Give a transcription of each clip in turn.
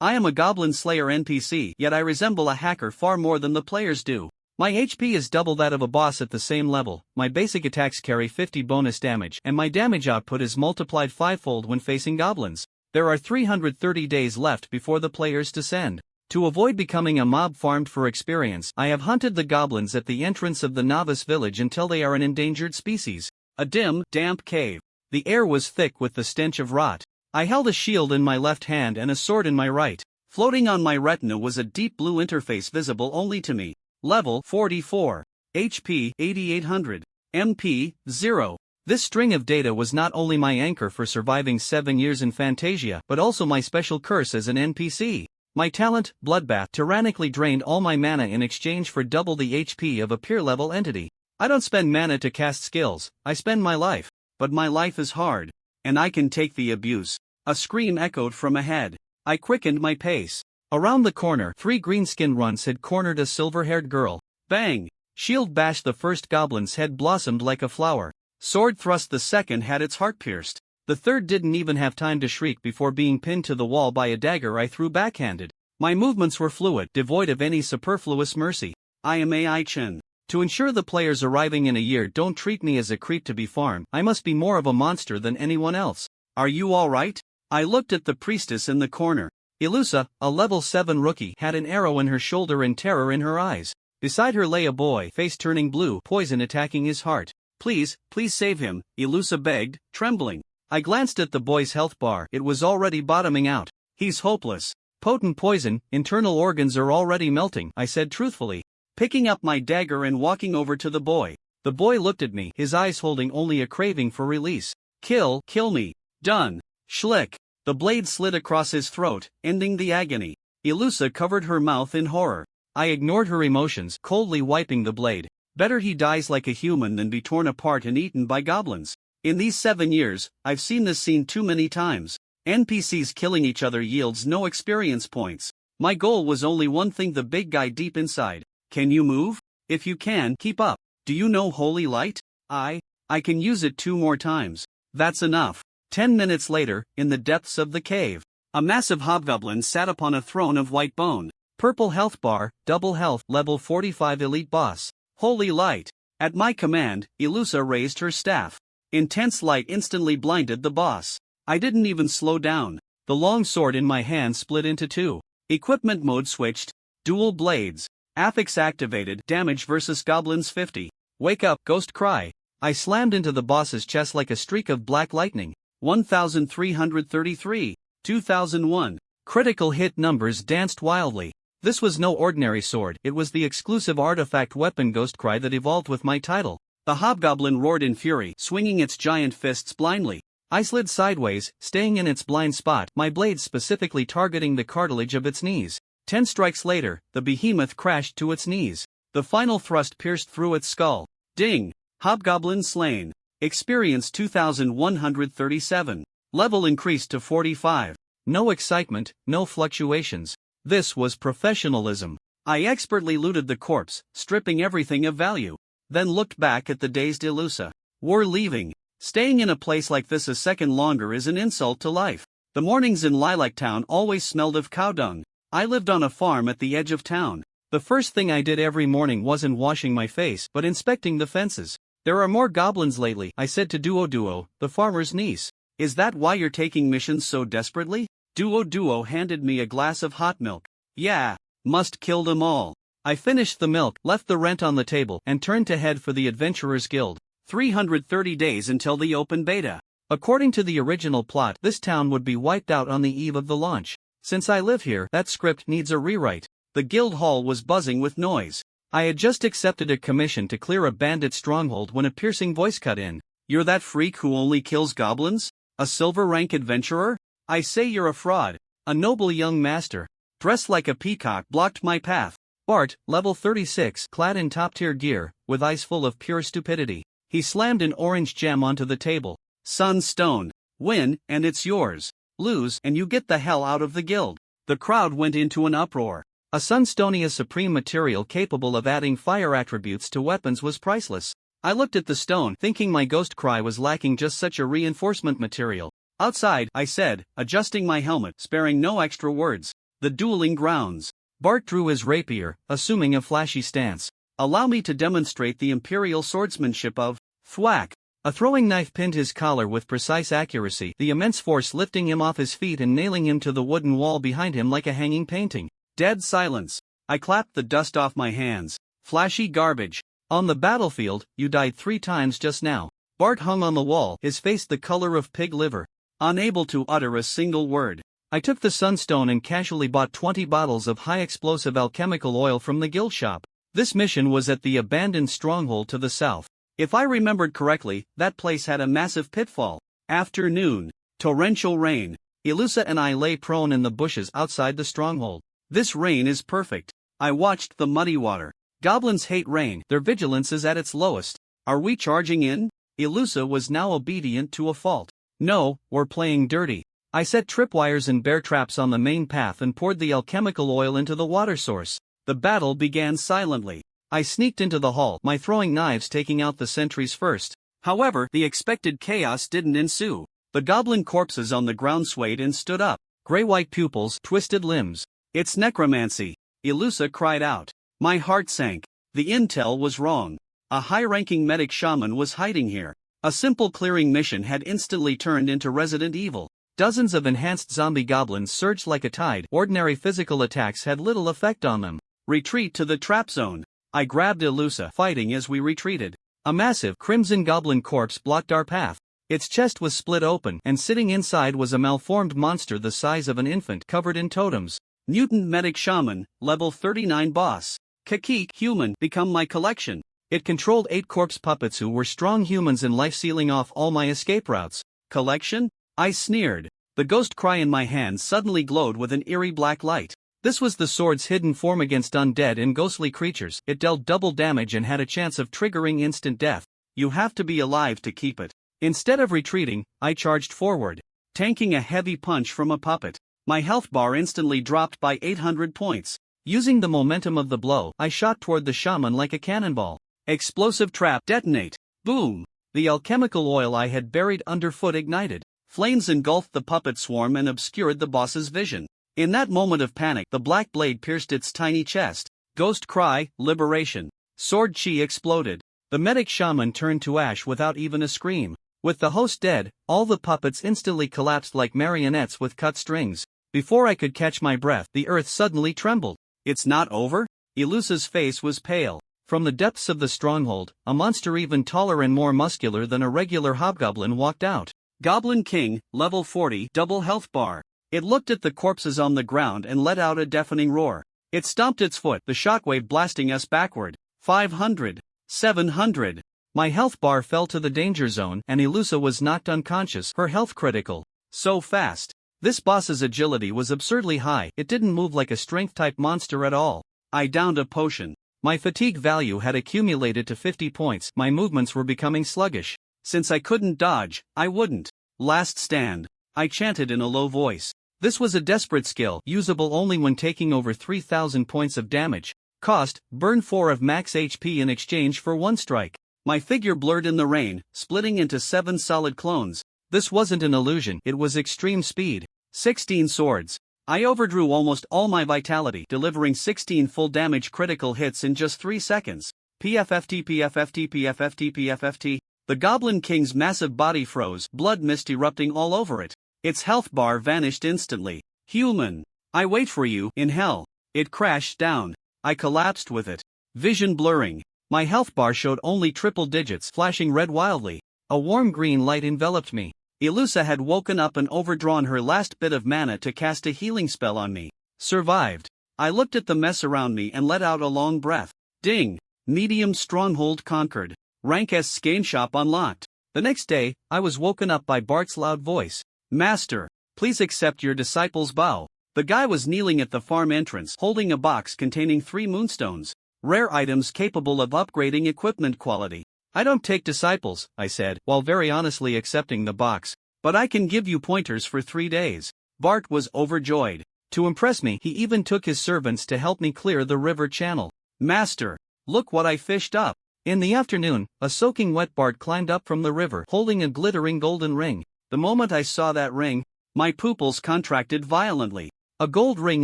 I am a Goblin Slayer NPC, yet I resemble a hacker far more than the players do. My HP is double that of a boss at the same level, my basic attacks carry 50 bonus damage, and my damage output is multiplied 5-fold when facing goblins. There are 330 days left before the players descend. To avoid becoming a mob farmed for experience, I have hunted the goblins at the entrance of the novice village until they are an endangered species. A dim, damp cave. The air was thick with the stench of rot. I held a shield in my left hand and a sword in my right. Floating on my retina was a deep blue interface visible only to me. Level 44. HP 8800. MP 0. This string of data was not only my anchor for surviving 7 years in Fantasia, but also my special curse as an NPC. My talent, Bloodbath, tyrannically drained all my mana in exchange for double the HP of a peer-level entity. I don't spend mana to cast skills, I spend my life. But my life is hard. And I can take the abuse. A scream echoed from ahead. I quickened my pace. Around the corner, 3 green-skinned runts had cornered a silver-haired girl. Bang! Shield bashed the first goblin's head blossomed like a flower. Sword thrust the second had its heart pierced. The third didn't even have time to shriek before being pinned to the wall by a dagger I threw backhanded. My movements were fluid, devoid of any superfluous mercy. I am AI Chen. To ensure the players arriving in a year don't treat me as a creep to be farmed, I must be more of a monster than anyone else. Are you alright? I looked at the priestess in the corner. Ilusa, a level 7 rookie, had an arrow in her shoulder and terror in her eyes. Beside her lay a boy, face turning blue, poison attacking his heart. Please save him, Ilusa begged, trembling. I glanced at the boy's health bar, it was already bottoming out. He's hopeless. Potent poison, internal organs are already melting, I said truthfully. Picking up my dagger and walking over to the boy. The boy looked at me, his eyes holding only a craving for release. Kill me. Done. Schlick. The blade slid across his throat, ending the agony. Ilusa covered her mouth in horror. I ignored her emotions, coldly wiping the blade. Better he dies like a human than be torn apart and eaten by goblins. In these 7 years, I've seen this scene too many times. NPCs killing each other yields no experience points. My goal was only one thing: the big guy deep inside. Can you move? If you can, keep up. Do you know Holy Light? I can use it 2 more times. That's enough. 10 minutes later, in the depths of the cave, a massive hobgoblin sat upon a throne of white bone. Purple health bar, double health, level 45 elite boss. Holy Light. At my command, Ilusa raised her staff. Intense light instantly blinded the boss. I didn't even slow down. The long sword in my hand split into 2. Equipment mode switched. Dual blades. Affix activated. Damage versus goblins 50. Wake up, ghost cry. I slammed into the boss's chest like a streak of black lightning. 1333. 2001. Critical hit numbers danced wildly. This was no ordinary sword, it was the exclusive artifact weapon Ghost Cry that evolved with my title. The hobgoblin roared in fury, swinging its giant fists blindly. I slid sideways, staying in its blind spot, my blade specifically targeting the cartilage of its knees. 10 strikes later, the behemoth crashed to its knees. The final thrust pierced through its skull. Ding! Hobgoblin slain. Experience 2137. Level increased to 45. No excitement, no fluctuations. This was professionalism. I expertly looted the corpse, stripping everything of value. Then looked back at the dazed Ilusa. We're leaving. Staying in a place like this a second longer is an insult to life. The mornings in Lilac Town always smelled of cow dung. I lived on a farm at the edge of town. The first thing I did every morning wasn't washing my face but inspecting the fences. There are more goblins lately, I said to Duo, the farmer's niece. Is that why you're taking missions so desperately? Duo handed me a glass of hot milk. Yeah, must kill them all. I finished the milk, left the rent on the table, and turned to head for the Adventurers Guild. 330 days until the open beta. According to the original plot, this town would be wiped out on the eve of the launch. Since I live here, that script needs a rewrite. The guild hall was buzzing with noise. I had just accepted a commission to clear a bandit stronghold when a piercing voice cut in. You're that freak who only kills goblins? A silver rank adventurer? I say you're a fraud. A noble young master, dressed like a peacock, blocked my path. Bart, level 36, clad in top-tier gear, with eyes full of pure stupidity. He slammed an orange gem onto the table. Sunstone. Win, and it's yours. Lose, and you get the hell out of the guild. The crowd went into an uproar. A Sunstonia supreme material capable of adding fire attributes to weapons was priceless. I looked at the stone, thinking my Ghost Cry was lacking just such a reinforcement material. Outside, I said, adjusting my helmet, sparing no extra words. The dueling grounds. Bart drew his rapier, assuming a flashy stance. Allow me to demonstrate the imperial swordsmanship of thwack. A throwing knife pinned his collar with precise accuracy, the immense force lifting him off his feet and nailing him to the wooden wall behind him like a hanging painting. Dead silence. I clapped the dust off my hands. Flashy garbage. On the battlefield, you died 3 times just now. Bart hung on the wall, his face the color of pig liver, unable to utter a single word. I took the sunstone and casually bought 20 bottles of high-explosive alchemical oil from the guild shop. This mission was at the abandoned stronghold to the south. If I remembered correctly, that place had a massive pitfall. Afternoon. Torrential rain. Ilusa and I lay prone in the bushes outside the stronghold. This rain is perfect. I watched the muddy water. Goblins hate rain, their vigilance is at its lowest. Are we charging in? Ilusa was now obedient to a fault. No, we're playing dirty. I set tripwires and bear traps on the main path and poured the alchemical oil into the water source. The battle began silently. I sneaked into the hall, my throwing knives taking out the sentries first. However, the expected chaos didn't ensue. The goblin corpses on the ground swayed and stood up. Gray-white pupils, twisted limbs. It's necromancy. Ilusa cried out. My heart sank. The intel was wrong. A high-ranking medic shaman was hiding here. A simple clearing mission had instantly turned into Resident Evil. Dozens of enhanced zombie goblins surged like a tide. Ordinary physical attacks had little effect on them. Retreat to the trap zone. I grabbed Ilusa, fighting as we retreated. A massive, crimson goblin corpse blocked our path. Its chest was split open, and sitting inside was a malformed monster the size of an infant covered in totems. Mutant medic shaman, level 39 boss. Kakik human, become my collection. It controlled 8 corpse puppets who were strong humans in life, sealing off all my escape routes. Collection? I sneered. The ghost cry in my hand suddenly glowed with an eerie black light. This was the sword's hidden form against undead and ghostly creatures. It dealt double damage and had a chance of triggering instant death. You have to be alive to keep it. Instead of retreating, I charged forward, tanking a heavy punch from a puppet. My health bar instantly dropped by 800 points. Using the momentum of the blow, I shot toward the shaman like a cannonball. Explosive trap, detonate. Boom! The alchemical oil I had buried underfoot ignited. Flames engulfed the puppet swarm and obscured the boss's vision. In that moment of panic, the black blade pierced its tiny chest. Ghost cry, liberation. Sword chi exploded. The medic shaman turned to ash without even a scream. With the host dead, all the puppets instantly collapsed like marionettes with cut strings. Before I could catch my breath, the earth suddenly trembled. It's not over? Ilusa's face was pale. From the depths of the stronghold, a monster even taller and more muscular than a regular hobgoblin walked out. Goblin King, level 40, double health bar. It looked at the corpses on the ground and let out a deafening roar. It stomped its foot, the shockwave blasting us backward. 500. 700. My health bar fell to the danger zone and Ilusa was knocked unconscious, her health critical. So fast. This boss's agility was absurdly high, it didn't move like a strength-type monster at all. I downed a potion. My fatigue value had accumulated to 50 points, my movements were becoming sluggish. Since I couldn't dodge, I wouldn't. Last stand. I chanted in a low voice. This was a desperate skill, usable only when taking over 3,000 points of damage. Cost, burn 4 of max HP in exchange for 1 strike. My figure blurred in the rain, splitting into 7 solid clones. This wasn't an illusion, it was extreme speed. 16 swords. I overdrew almost all my vitality, delivering 16 full damage critical hits in just 3 seconds. PFFT PFFT PFFT PFFT. The Goblin King's massive body froze, blood mist erupting all over it. Its health bar vanished instantly. Human. I wait for you, in hell. It crashed down. I collapsed with it. Vision blurring. My health bar showed only triple digits, flashing red wildly. A warm green light enveloped me. Ilusa had woken up and overdrawn her last bit of mana to cast a healing spell on me. Survived. I looked at the mess around me and let out a long breath. Ding. Medium stronghold conquered. Rank S Skein shop unlocked. The next day, I was woken up by Bart's loud voice. Master, please accept your disciple's bow. The guy was kneeling at the farm entrance, holding a box containing 3 moonstones. Rare items capable of upgrading equipment quality. I don't take disciples, I said, while very honestly accepting the box. But I can give you pointers for 3 days. Bart was overjoyed. To impress me, he even took his servants to help me clear the river channel. Master, look what I fished up. In the afternoon, a soaking wet Bart climbed up from the river, holding a glittering golden ring. The moment I saw that ring, my pupils contracted violently. A gold ring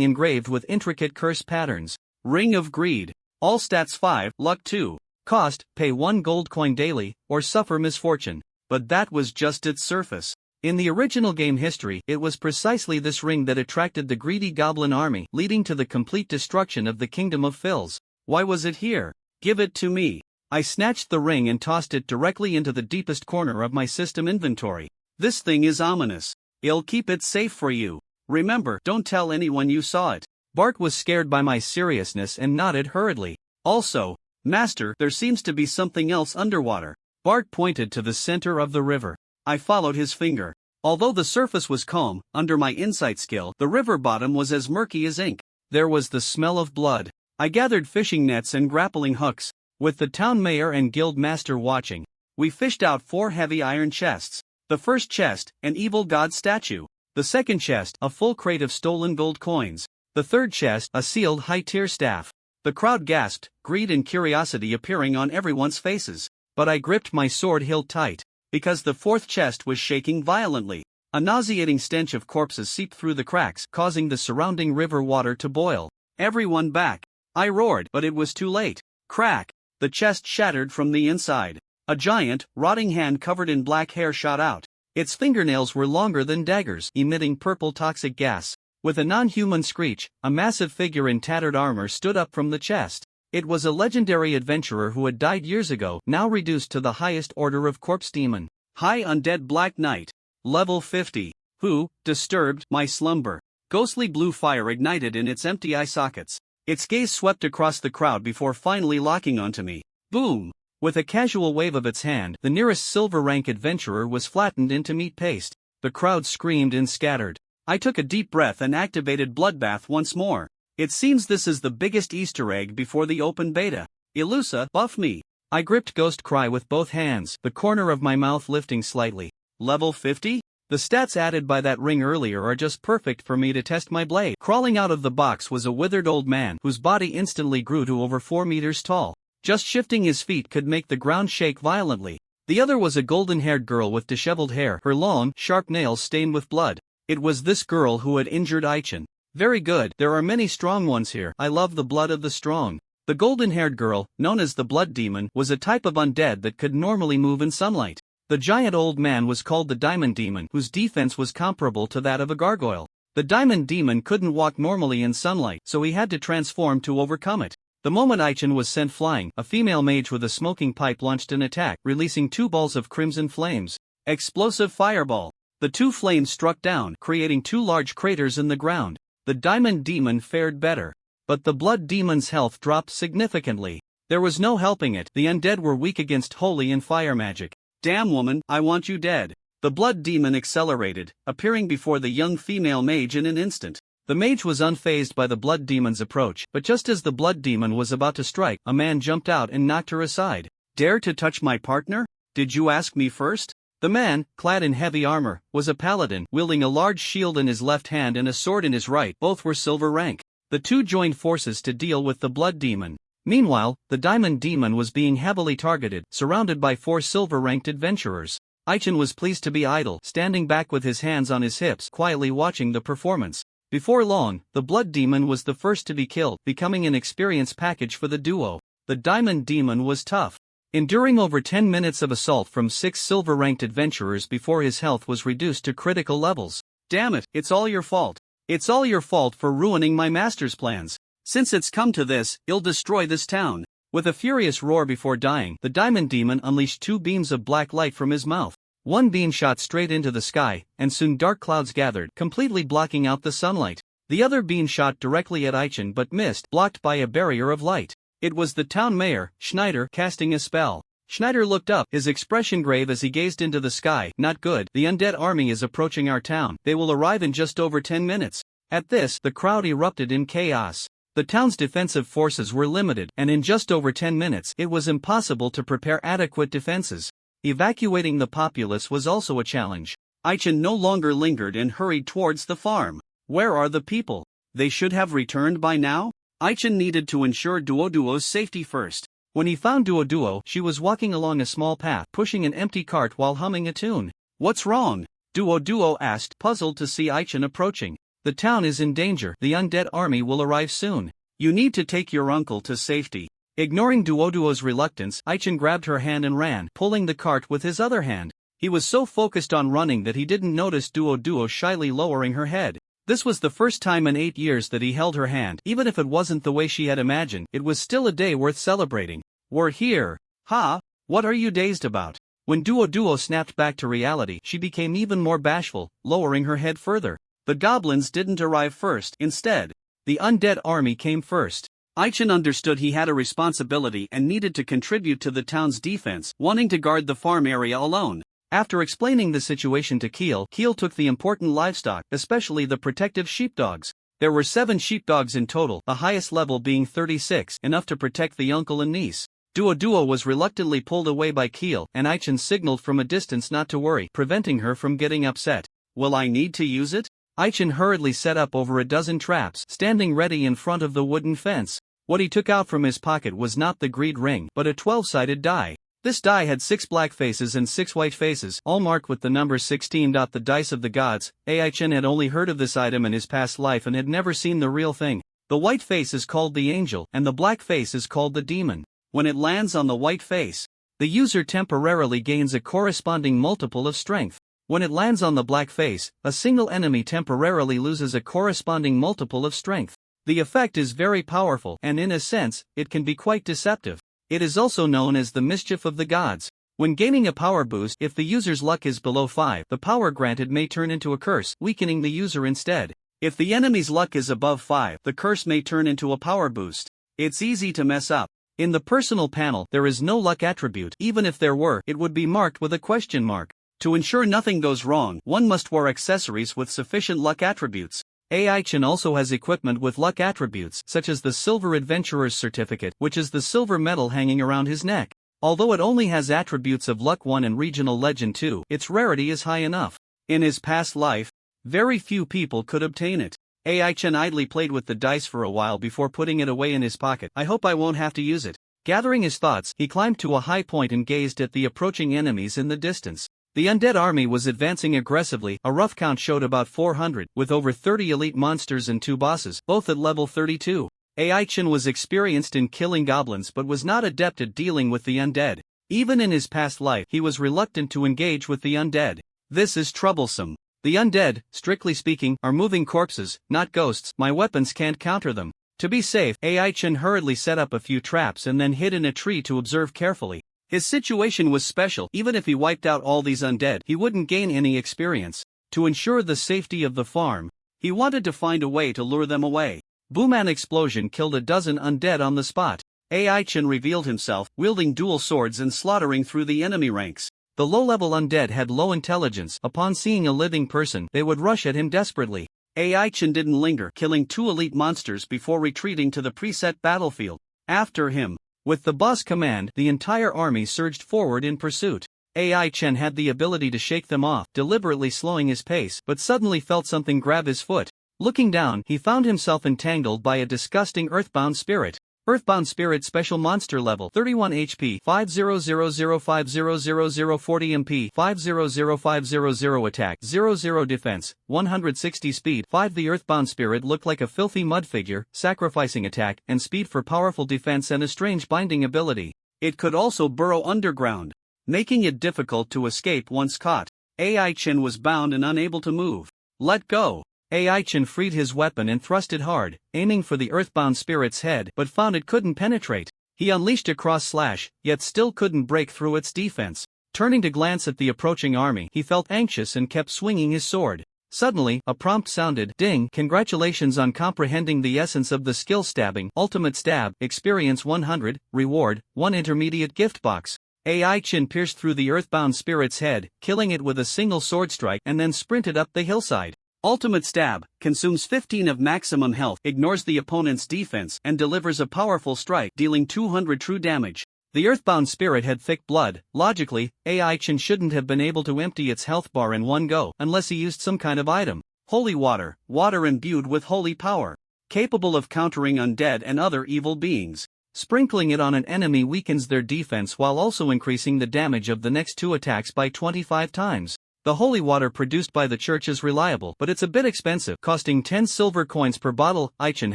engraved with intricate curse patterns. Ring of Greed. All stats 5, luck 2. Cost, pay 1 gold coin daily, or suffer misfortune. But that was just its surface. In the original game history, it was precisely this ring that attracted the greedy goblin army, leading to the complete destruction of the Kingdom of Fills. Why was it here? Give it to me. I snatched the ring and tossed it directly into the deepest corner of my system inventory. This thing is ominous. I'll keep it safe for you. Remember, don't tell anyone you saw it. Bart was scared by my seriousness and nodded hurriedly. Also, Master, there seems to be something else underwater. Bart pointed to the center of the river. I followed his finger. Although the surface was calm, under my insight skill, the river bottom was as murky as ink. There was the smell of blood. I gathered fishing nets and grappling hooks. With the town mayor and guild master watching, we fished out 4 heavy iron chests. The first chest, an evil god statue. The second chest, a full crate of stolen gold coins. The third chest, a sealed high-tier staff. The crowd gasped, greed and curiosity appearing on everyone's faces. But I gripped my sword hilt tight, because the fourth chest was shaking violently. A nauseating stench of corpses seeped through the cracks, causing the surrounding river water to boil. Everyone back! I roared, but it was too late. Crack! The chest shattered from the inside. A giant, rotting hand covered in black hair shot out. Its fingernails were longer than daggers, emitting purple toxic gas. With a non-human screech, a massive figure in tattered armor stood up from the chest. It was a legendary adventurer who had died years ago, now reduced to the highest order of corpse demon. High Undead Black Knight. Level 50. Who disturbed my slumber? Ghostly blue fire ignited in its empty eye sockets. Its gaze swept across the crowd before finally locking onto me. Boom! With a casual wave of its hand, the nearest silver rank adventurer was flattened into meat paste. The crowd screamed and scattered. I took a deep breath and activated Bloodbath once more. It seems this is the biggest Easter egg before the open beta. Ilusa, buff me. I gripped Ghost Cry with both hands, the corner of my mouth lifting slightly. Level 50? The stats added by that ring earlier are just perfect for me to test my blade. Crawling out of the box was a withered old man whose body instantly grew to over 4 meters tall. Just shifting his feet could make the ground shake violently. The other was a golden-haired girl with disheveled hair, her long, sharp nails stained with blood. It was this girl who had injured Aichin. Very good, there are many strong ones here. I love the blood of the strong. The golden-haired girl, known as the Blood Demon, was a type of undead that could normally move in sunlight. The giant old man was called the Diamond Demon, whose defense was comparable to that of a gargoyle. The Diamond Demon couldn't walk normally in sunlight, so he had to transform to overcome it. The moment Aichin was sent flying, a female mage with a smoking pipe launched an attack, releasing 2 balls of crimson flames. Explosive fireball. The 2 flames struck down, creating 2 large craters in the ground. The Diamond Demon fared better. But the Blood Demon's health dropped significantly. There was no helping it, the undead were weak against holy and fire magic. Damn woman, I want you dead. The Blood Demon accelerated, appearing before the young female mage in an instant. The mage was unfazed by the Blood Demon's approach, but just as the Blood Demon was about to strike, a man jumped out and knocked her aside. Dare to touch my partner? Did you ask me first? The man, clad in heavy armor, was a paladin, wielding a large shield in his left hand and a sword in his right. Both were silver rank. The two joined forces to deal with the Blood Demon. Meanwhile, the Diamond Demon was being heavily targeted, surrounded by 4 silver-ranked adventurers. Aichin was pleased to be idle, standing back with his hands on his hips, quietly watching the performance. Before long, the Blood Demon was the first to be killed, becoming an experience package for the duo. The Diamond Demon was tough, enduring over 10 minutes of assault from 6 silver-ranked adventurers before his health was reduced to critical levels. Damn it, it's all your fault. It's all your fault for ruining my master's plans. Since it's come to this, I'll destroy this town. With a furious roar before dying, the Diamond Demon unleashed 2 beams of black light from his mouth. One beam shot straight into the sky, and soon dark clouds gathered, completely blocking out the sunlight. The other beam shot directly at Aichin but missed, blocked by a barrier of light. It was the town mayor, Schneider, casting a spell. Schneider looked up, his expression grave as he gazed into the sky. Not good, the undead army is approaching our town. They will arrive in just over 10 minutes. At this, the crowd erupted in chaos. The town's defensive forces were limited, and in just over 10 minutes, it was impossible to prepare adequate defenses. Evacuating the populace was also a challenge. Aichin no longer lingered and hurried towards the farm. Where are the people? They should have returned by now? Aichin needed to ensure Duoduo's safety first. When he found Duoduo, she was walking along a small path, pushing an empty cart while humming a tune. What's wrong? Duoduo asked, puzzled to see Aichin approaching. The town is in danger. The undead army will arrive soon. You need to take your uncle to safety. Ignoring Duoduo's reluctance, Aichen grabbed her hand and ran, pulling the cart with his other hand. He was so focused on running that he didn't notice Duoduo shyly lowering her head. This was the first time in 8 years that he held her hand. Even if it wasn't the way she had imagined, it was still a day worth celebrating. We're here. Ha! What are you dazed about? When Duoduo snapped back to reality, she became even more bashful, lowering her head further. The goblins didn't arrive first. Instead, the undead army came first. Aichen understood he had a responsibility and needed to contribute to the town's defense, wanting to guard the farm area alone. After explaining the situation to Keel took the important livestock, especially the protective sheepdogs. There were 7 sheepdogs in total, the highest level being 36, enough to protect the uncle and niece. Duoduo was reluctantly pulled away by Keel, and Aichen signaled from a distance not to worry, preventing her from getting upset. Will I need to use it? Aichen hurriedly set up over a dozen traps, standing ready in front of the wooden fence. What he took out from his pocket was not the greed ring, but a 12-sided die. This die had 6 black faces and 6 white faces, all marked with the number 16. The dice of the gods. Aichen had only heard of this item in his past life and had never seen the real thing. The white face is called the angel, and the black face is called the demon. When it lands on the white face, the user temporarily gains a corresponding multiple of strength. When it lands on the black face, a single enemy temporarily loses a corresponding multiple of strength. The effect is very powerful, and in a sense, it can be quite deceptive. It is also known as the mischief of the gods. When gaining a power boost, if the user's luck is below 5, the power granted may turn into a curse, weakening the user instead. If the enemy's luck is above 5, the curse may turn into a power boost. It's easy to mess up. In the personal panel, there is no luck attribute. Even if there were, it would be marked with a question mark. To ensure nothing goes wrong, one must wear accessories with sufficient luck attributes. Aichen also has equipment with luck attributes, such as the Silver Adventurer's Certificate, which is the silver medal hanging around his neck. Although it only has attributes of Luck 1 and Regional Legend 2, its rarity is high enough. In his past life, very few people could obtain it. Aichen idly played with the dice for a while before putting it away in his pocket. I hope I won't have to use it. Gathering his thoughts, he climbed to a high point and gazed at the approaching enemies in the distance. The undead army was advancing aggressively. A rough count showed about 400, with over 30 elite monsters and 2 bosses, both at level 32. Aichen was experienced in killing goblins but was not adept at dealing with the undead. Even in his past life, he was reluctant to engage with the undead. This is troublesome. The undead, strictly speaking, are moving corpses, not ghosts. My weapons can't counter them. To be safe, Aichen hurriedly set up a few traps and then hid in a tree to observe carefully. His situation was special. Even if he wiped out all these undead, he wouldn't gain any experience. To ensure the safety of the farm, he wanted to find a way to lure them away. Booman explosion killed a dozen undead on the spot. Aichen revealed himself, wielding dual swords and slaughtering through the enemy ranks. The low-level undead had low intelligence. Upon seeing a living person, they would rush at him desperately. Aichen didn't linger, killing 2 elite monsters before retreating to the preset battlefield. After him, with the boss command, the entire army surged forward in pursuit. Aichen had the ability to shake them off, deliberately slowing his pace, but suddenly felt something grab his foot. Looking down, he found himself entangled by a disgusting earthbound spirit. Earthbound Spirit Special Monster Level 31 HP 5005000040 MP 500500 Attack 00 Defense 160 Speed 5. The Earthbound Spirit looked like a filthy mud figure, sacrificing attack and speed for powerful defense and a strange binding ability. It could also burrow underground, making it difficult to escape once caught. Aichen was bound and unable to move. Let go. Aichen freed his weapon and thrust it hard, aiming for the earthbound spirit's head, but found it couldn't penetrate. He unleashed a cross slash, yet still couldn't break through its defense. Turning to glance at the approaching army, he felt anxious and kept swinging his sword. Suddenly, a prompt sounded. Ding! Congratulations on comprehending the essence of the skill stabbing. Ultimate Stab, Experience 100, Reward, 1 Intermediate Gift Box. Aichen pierced through the earthbound spirit's head, killing it with a single sword strike and then sprinted up the hillside. Ultimate Stab, consumes 15 of maximum health, ignores the opponent's defense, and delivers a powerful strike, dealing 200 true damage. The earthbound spirit had thick blood. Logically, Aichen shouldn't have been able to empty its health bar in one go, unless he used some kind of item. Holy water, water imbued with holy power. Capable of countering undead and other evil beings. Sprinkling it on an enemy weakens their defense while also increasing the damage of the next 2 attacks by 25 times. The holy water produced by the church is reliable, but it's a bit expensive, costing 10 silver coins per bottle. Aichen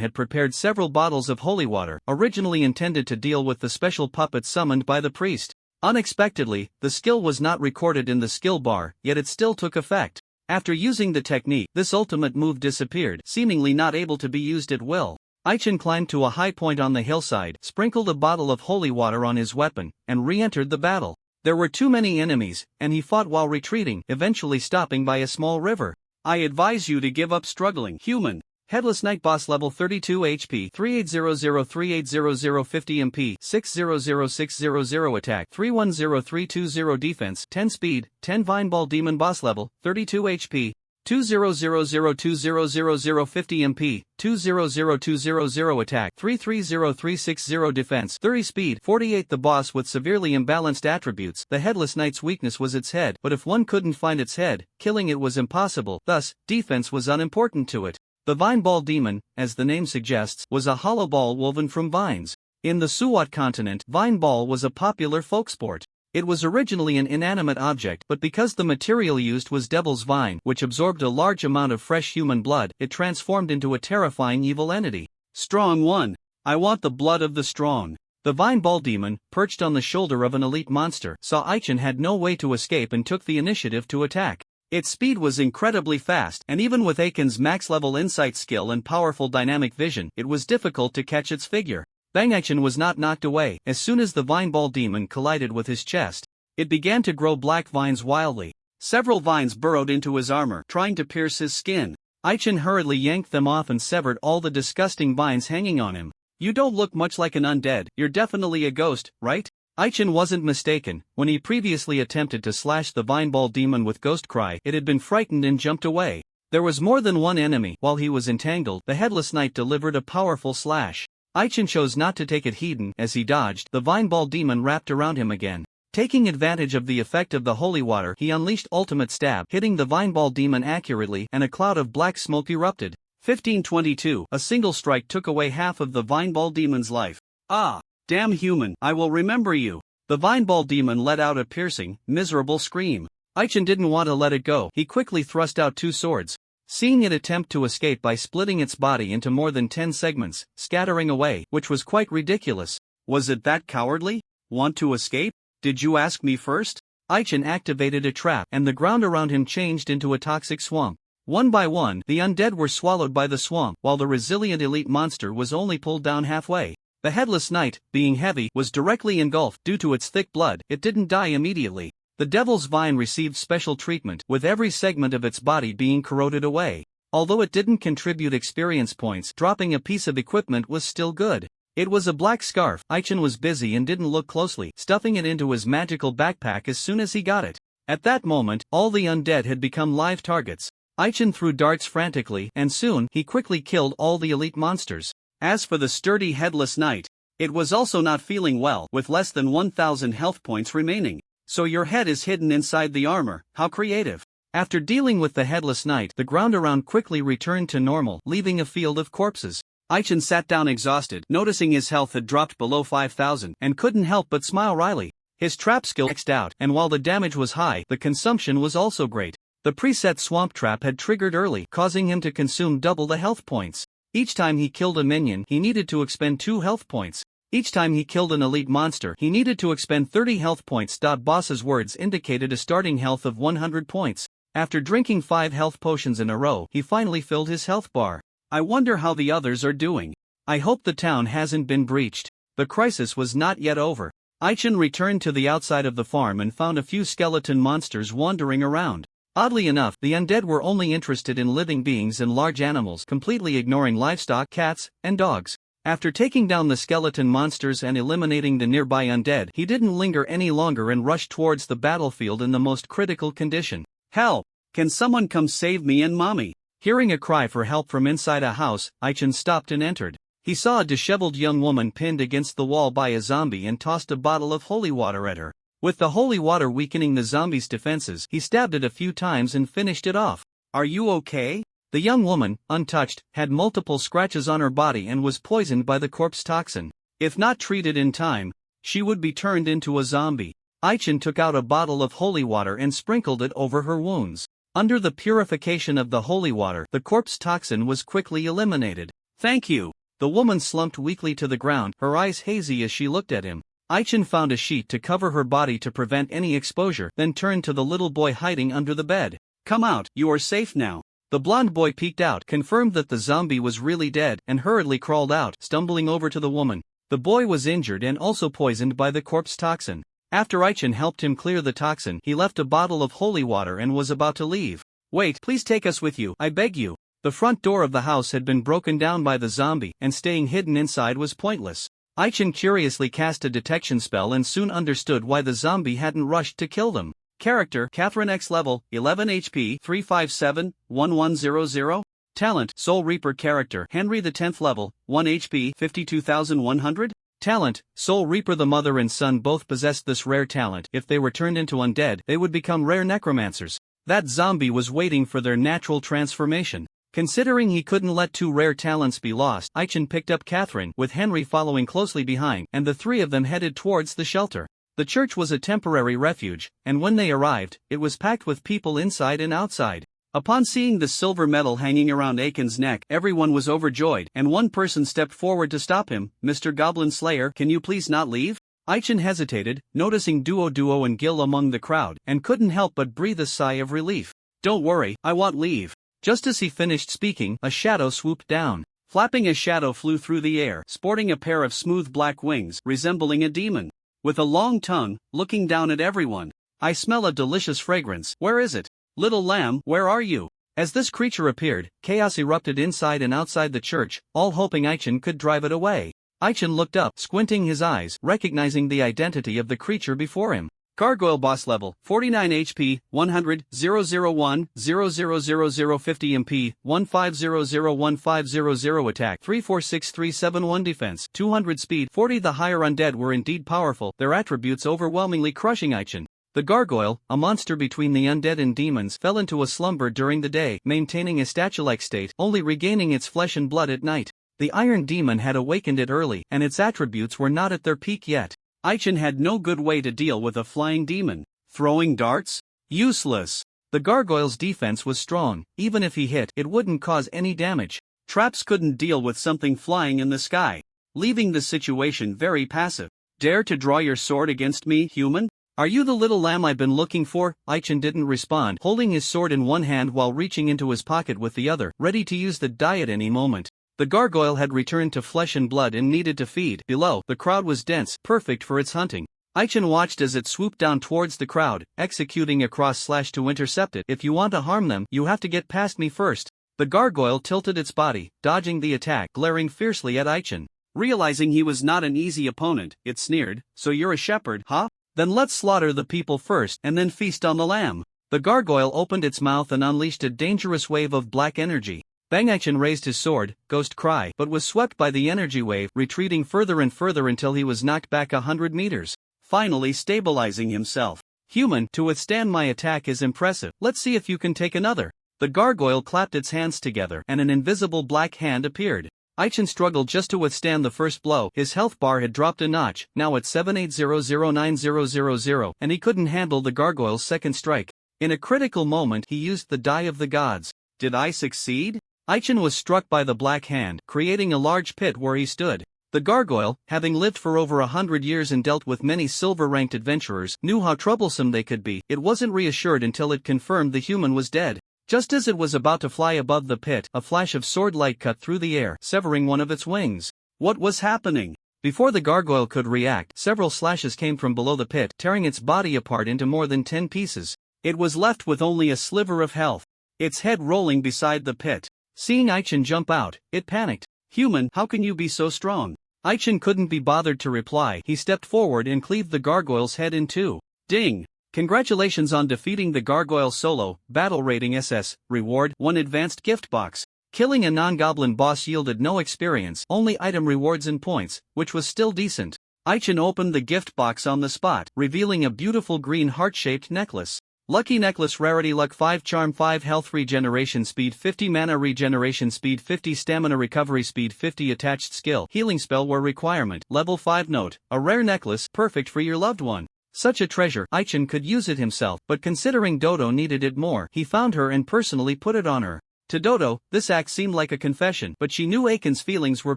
had prepared several bottles of holy water, originally intended to deal with the special puppet summoned by the priest. Unexpectedly, the skill was not recorded in the skill bar, yet it still took effect. After using the technique, this ultimate move disappeared, seemingly not able to be used at will. Aichen climbed to a high point on the hillside, sprinkled a bottle of holy water on his weapon, and re-entered the battle. There were too many enemies, and he fought while retreating, eventually stopping by a small river. I advise you to give up struggling. Human. Headless Knight boss level 32 HP 38003800 50 MP 600600 attack 310320 defense 10 speed 10 Vineball Demon boss level 32 HP 20002000 50 MP 200200 attack 330360 defense 30 speed 48. The boss with severely imbalanced attributes. The Headless Knight's weakness was its head, but if one couldn't find its head, killing it was impossible, thus, defense was unimportant to it. The Vineball Demon, as the name suggests, was a hollow ball woven from vines. In the Suwat continent, Vineball was a popular folk sport. It was originally an inanimate object, but because the material used was devil's vine, which absorbed a large amount of fresh human blood, it transformed into a terrifying evil entity. Strong one. I want the blood of the strong. The Vineball Demon, perched on the shoulder of an elite monster, saw Aichen had no way to escape and took the initiative to attack. Its speed was incredibly fast, and even with Aichen's max-level insight skill and powerful dynamic vision, it was difficult to catch its figure. Bang! Aichen was not knocked away. As soon as the Vineball Demon collided with his chest, it began to grow black vines wildly. Several vines burrowed into his armor, trying to pierce his skin. Aichen hurriedly yanked them off and severed all the disgusting vines hanging on him. You don't look much like an undead, you're definitely a ghost, right? Aichen wasn't mistaken. When he previously attempted to slash the Vineball Demon with Ghost Cry, it had been frightened and jumped away. There was more than one enemy. While he was entangled, the Headless Knight delivered a powerful slash. Aichen chose not to take it heeding. As he dodged, the Vineball Demon wrapped around him again. Taking advantage of the effect of the holy water, he unleashed Ultimate Stab, hitting the Vineball Demon accurately, and a cloud of black smoke erupted. 1522. A single strike took away half of the Vineball Demon's life. Ah! Damn human, I will remember you. The Vineball Demon let out a piercing, miserable scream. Aichen didn't want to let it go. He quickly thrust out two swords. Seeing it attempt to escape by splitting its body into more than 10 segments, scattering away, which was quite ridiculous. Was it that cowardly? Want to escape? Did you ask me first? Aichen activated a trap, and the ground around him changed into a toxic swamp. One by one, the undead were swallowed by the swamp, while the resilient elite monster was only pulled down halfway. The Headless Knight, being heavy, was directly engulfed. Due to its thick blood, it didn't die immediately. The Devil's Vine received special treatment, with every segment of its body being corroded away. Although it didn't contribute experience points, dropping a piece of equipment was still good. It was a black scarf. Aichen was busy and didn't look closely, stuffing it into his magical backpack as soon as he got it. At that moment, all the undead had become live targets. Aichen threw darts frantically, and soon, he quickly killed all the elite monsters. As for the sturdy Headless Knight, it was also not feeling well, with less than 1,000 health points remaining. So your head is hidden inside the armor, how creative. After dealing with the Headless Knight, the ground around quickly returned to normal, leaving a field of corpses. Aichen sat down exhausted, noticing his health had dropped below 5,000, and couldn't help but smile wryly. His trap skill maxed out, and while the damage was high, the consumption was also great. The preset swamp trap had triggered early, causing him to consume double the health points. Each time he killed a minion, he needed to expend 2 health points. Each time he killed an elite monster, he needed to expend 30 health points. Boss's words indicated a starting health of 100 points. After drinking 5 health potions in a row, he finally filled his health bar. I wonder how the others are doing. I hope the town hasn't been breached. The crisis was not yet over. Aichen returned to the outside of the farm and found a few skeleton monsters wandering around. Oddly enough, the undead were only interested in living beings and large animals, completely ignoring livestock, cats, and dogs. After taking down the skeleton monsters and eliminating the nearby undead, he didn't linger any longer and rushed towards the battlefield in the most critical condition. Help! Can someone come save me and mommy? Hearing a cry for help from inside a house, Aichen stopped and entered. He saw a disheveled young woman pinned against the wall by a zombie and tossed a bottle of holy water at her. With the holy water weakening the zombie's defenses, he stabbed it a few times and finished it off. Are you okay? The young woman, untouched, had multiple scratches on her body and was poisoned by the corpse toxin. If not treated in time, she would be turned into a zombie. Aichin took out a bottle of holy water and sprinkled it over her wounds. Under the purification of the holy water, the corpse toxin was quickly eliminated. Thank you. The woman slumped weakly to the ground, her eyes hazy as she looked at him. Aichin found a sheet to cover her body to prevent any exposure, then turned to the little boy hiding under the bed. Come out, you are safe now. The blond boy peeked out, confirmed that the zombie was really dead, and hurriedly crawled out, stumbling over to the woman. The boy was injured and also poisoned by the corpse toxin. After Aichin helped him clear the toxin, he left a bottle of holy water and was about to leave. Wait, please take us with you, I beg you. The front door of the house had been broken down by the zombie, and staying hidden inside was pointless. Aichin curiously cast a detection spell and soon understood why the zombie hadn't rushed to kill them. Character: Catherine X level, 11 HP, 357-1100. Talent: Soul Reaper. Character: Henry the 10th level, 1 HP, 52,100. Talent: Soul Reaper. The mother and son both possessed this rare talent. If they were turned into undead, they would become rare necromancers. That zombie was waiting for their natural transformation. Considering he couldn't let two rare talents be lost, Aichin picked up Catherine, with Henry following closely behind, and the three of them headed towards the shelter. The church was a temporary refuge, and when they arrived, it was packed with people inside and outside. Upon seeing the silver medal hanging around Aichin's neck, everyone was overjoyed, and one person stepped forward to stop him. Mr. Goblin Slayer, can you please not leave? Aichin hesitated, noticing Duo and Gil among the crowd, and couldn't help but breathe a sigh of relief. Don't worry, I want leave. Just as he finished speaking, a shadow swooped down. Flapping, a shadow flew through the air, sporting a pair of smooth black wings, resembling a demon. With a long tongue, looking down at everyone. I smell a delicious fragrance. Where is it? Little lamb, where are you? As this creature appeared, chaos erupted inside and outside the church, all hoping Aichin could drive it away. Aichin looked up, squinting his eyes, recognizing the identity of the creature before him. Gargoyle boss level, 49 HP, 100, 001, 000050 MP, 15001500 attack, 346371 defense, 200 speed, 40. The higher undead were indeed powerful, their attributes overwhelmingly crushing Aichin. The gargoyle, a monster between the undead and demons, fell into a slumber during the day, maintaining a statue-like state, only regaining its flesh and blood at night. The iron demon had awakened it early, and its attributes were not at their peak yet. Aichin had no good way to deal with a flying demon. Throwing darts? Useless. The gargoyle's defense was strong. Even if he hit, it wouldn't cause any damage. Traps couldn't deal with something flying in the sky, leaving the situation very passive. Dare to draw your sword against me, human? Are you the little lamb I've been looking for? Aichin didn't respond, holding his sword in one hand while reaching into his pocket with the other, ready to use the die at any moment. The gargoyle had returned to flesh and blood and needed to feed. Below, the crowd was dense, perfect for its hunting. Aichin watched as it swooped down towards the crowd, executing a cross-slash to intercept it. If you want to harm them, you have to get past me first. The gargoyle tilted its body, dodging the attack, glaring fiercely at Aichin. Realizing he was not an easy opponent, it sneered, so you're a shepherd, huh? Then let's slaughter the people first and then feast on the lamb. The gargoyle opened its mouth and unleashed a dangerous wave of black energy. Bang! Aichin raised his sword, Ghost Cry, but was swept by the energy wave, retreating further and further until he was knocked back 100 meters. Finally stabilizing himself. Human, to withstand my attack is impressive. Let's see if you can take another. The gargoyle clapped its hands together and an invisible black hand appeared. Aichin struggled just to withstand the first blow. His health bar had dropped a notch, now at 78009000, and he couldn't handle the gargoyle's second strike. In a critical moment he used the Die of the Gods. Did I succeed? Aichin was struck by the black hand, creating a large pit where he stood. The gargoyle, having lived for over 100 years and dealt with many silver-ranked adventurers, knew how troublesome they could be. It wasn't reassured until it confirmed the human was dead. Just as it was about to fly above the pit, a flash of sword light cut through the air, severing one of its wings. What was happening? Before the gargoyle could react, several slashes came from below the pit, tearing its body apart into more than 10 pieces. It was left with only a sliver of health, its head rolling beside the pit. Seeing Aichin jump out, it panicked. Human, how can you be so strong? Aichin couldn't be bothered to reply. He stepped forward and cleaved the gargoyle's head in two. Ding! Congratulations on defeating the gargoyle solo. Battle rating SS. Reward 1 advanced gift box. Killing a non-goblin boss yielded no experience, only item rewards and points, which was still decent. Aichin opened the gift box on the spot, revealing a beautiful green heart-shaped necklace. Lucky necklace. Rarity: Luck 5, Charm 5, Health Regeneration Speed 50, Mana Regeneration Speed 50, Stamina Recovery Speed 50. Attached skill: Healing spell where requirement. Level 5. Note: a rare necklace, perfect for your loved one. Such a treasure, Aichen could use it himself, but considering Dodo needed it more, he found her and personally put it on her. To Dodo, this act seemed like a confession, but she knew Aiken's feelings were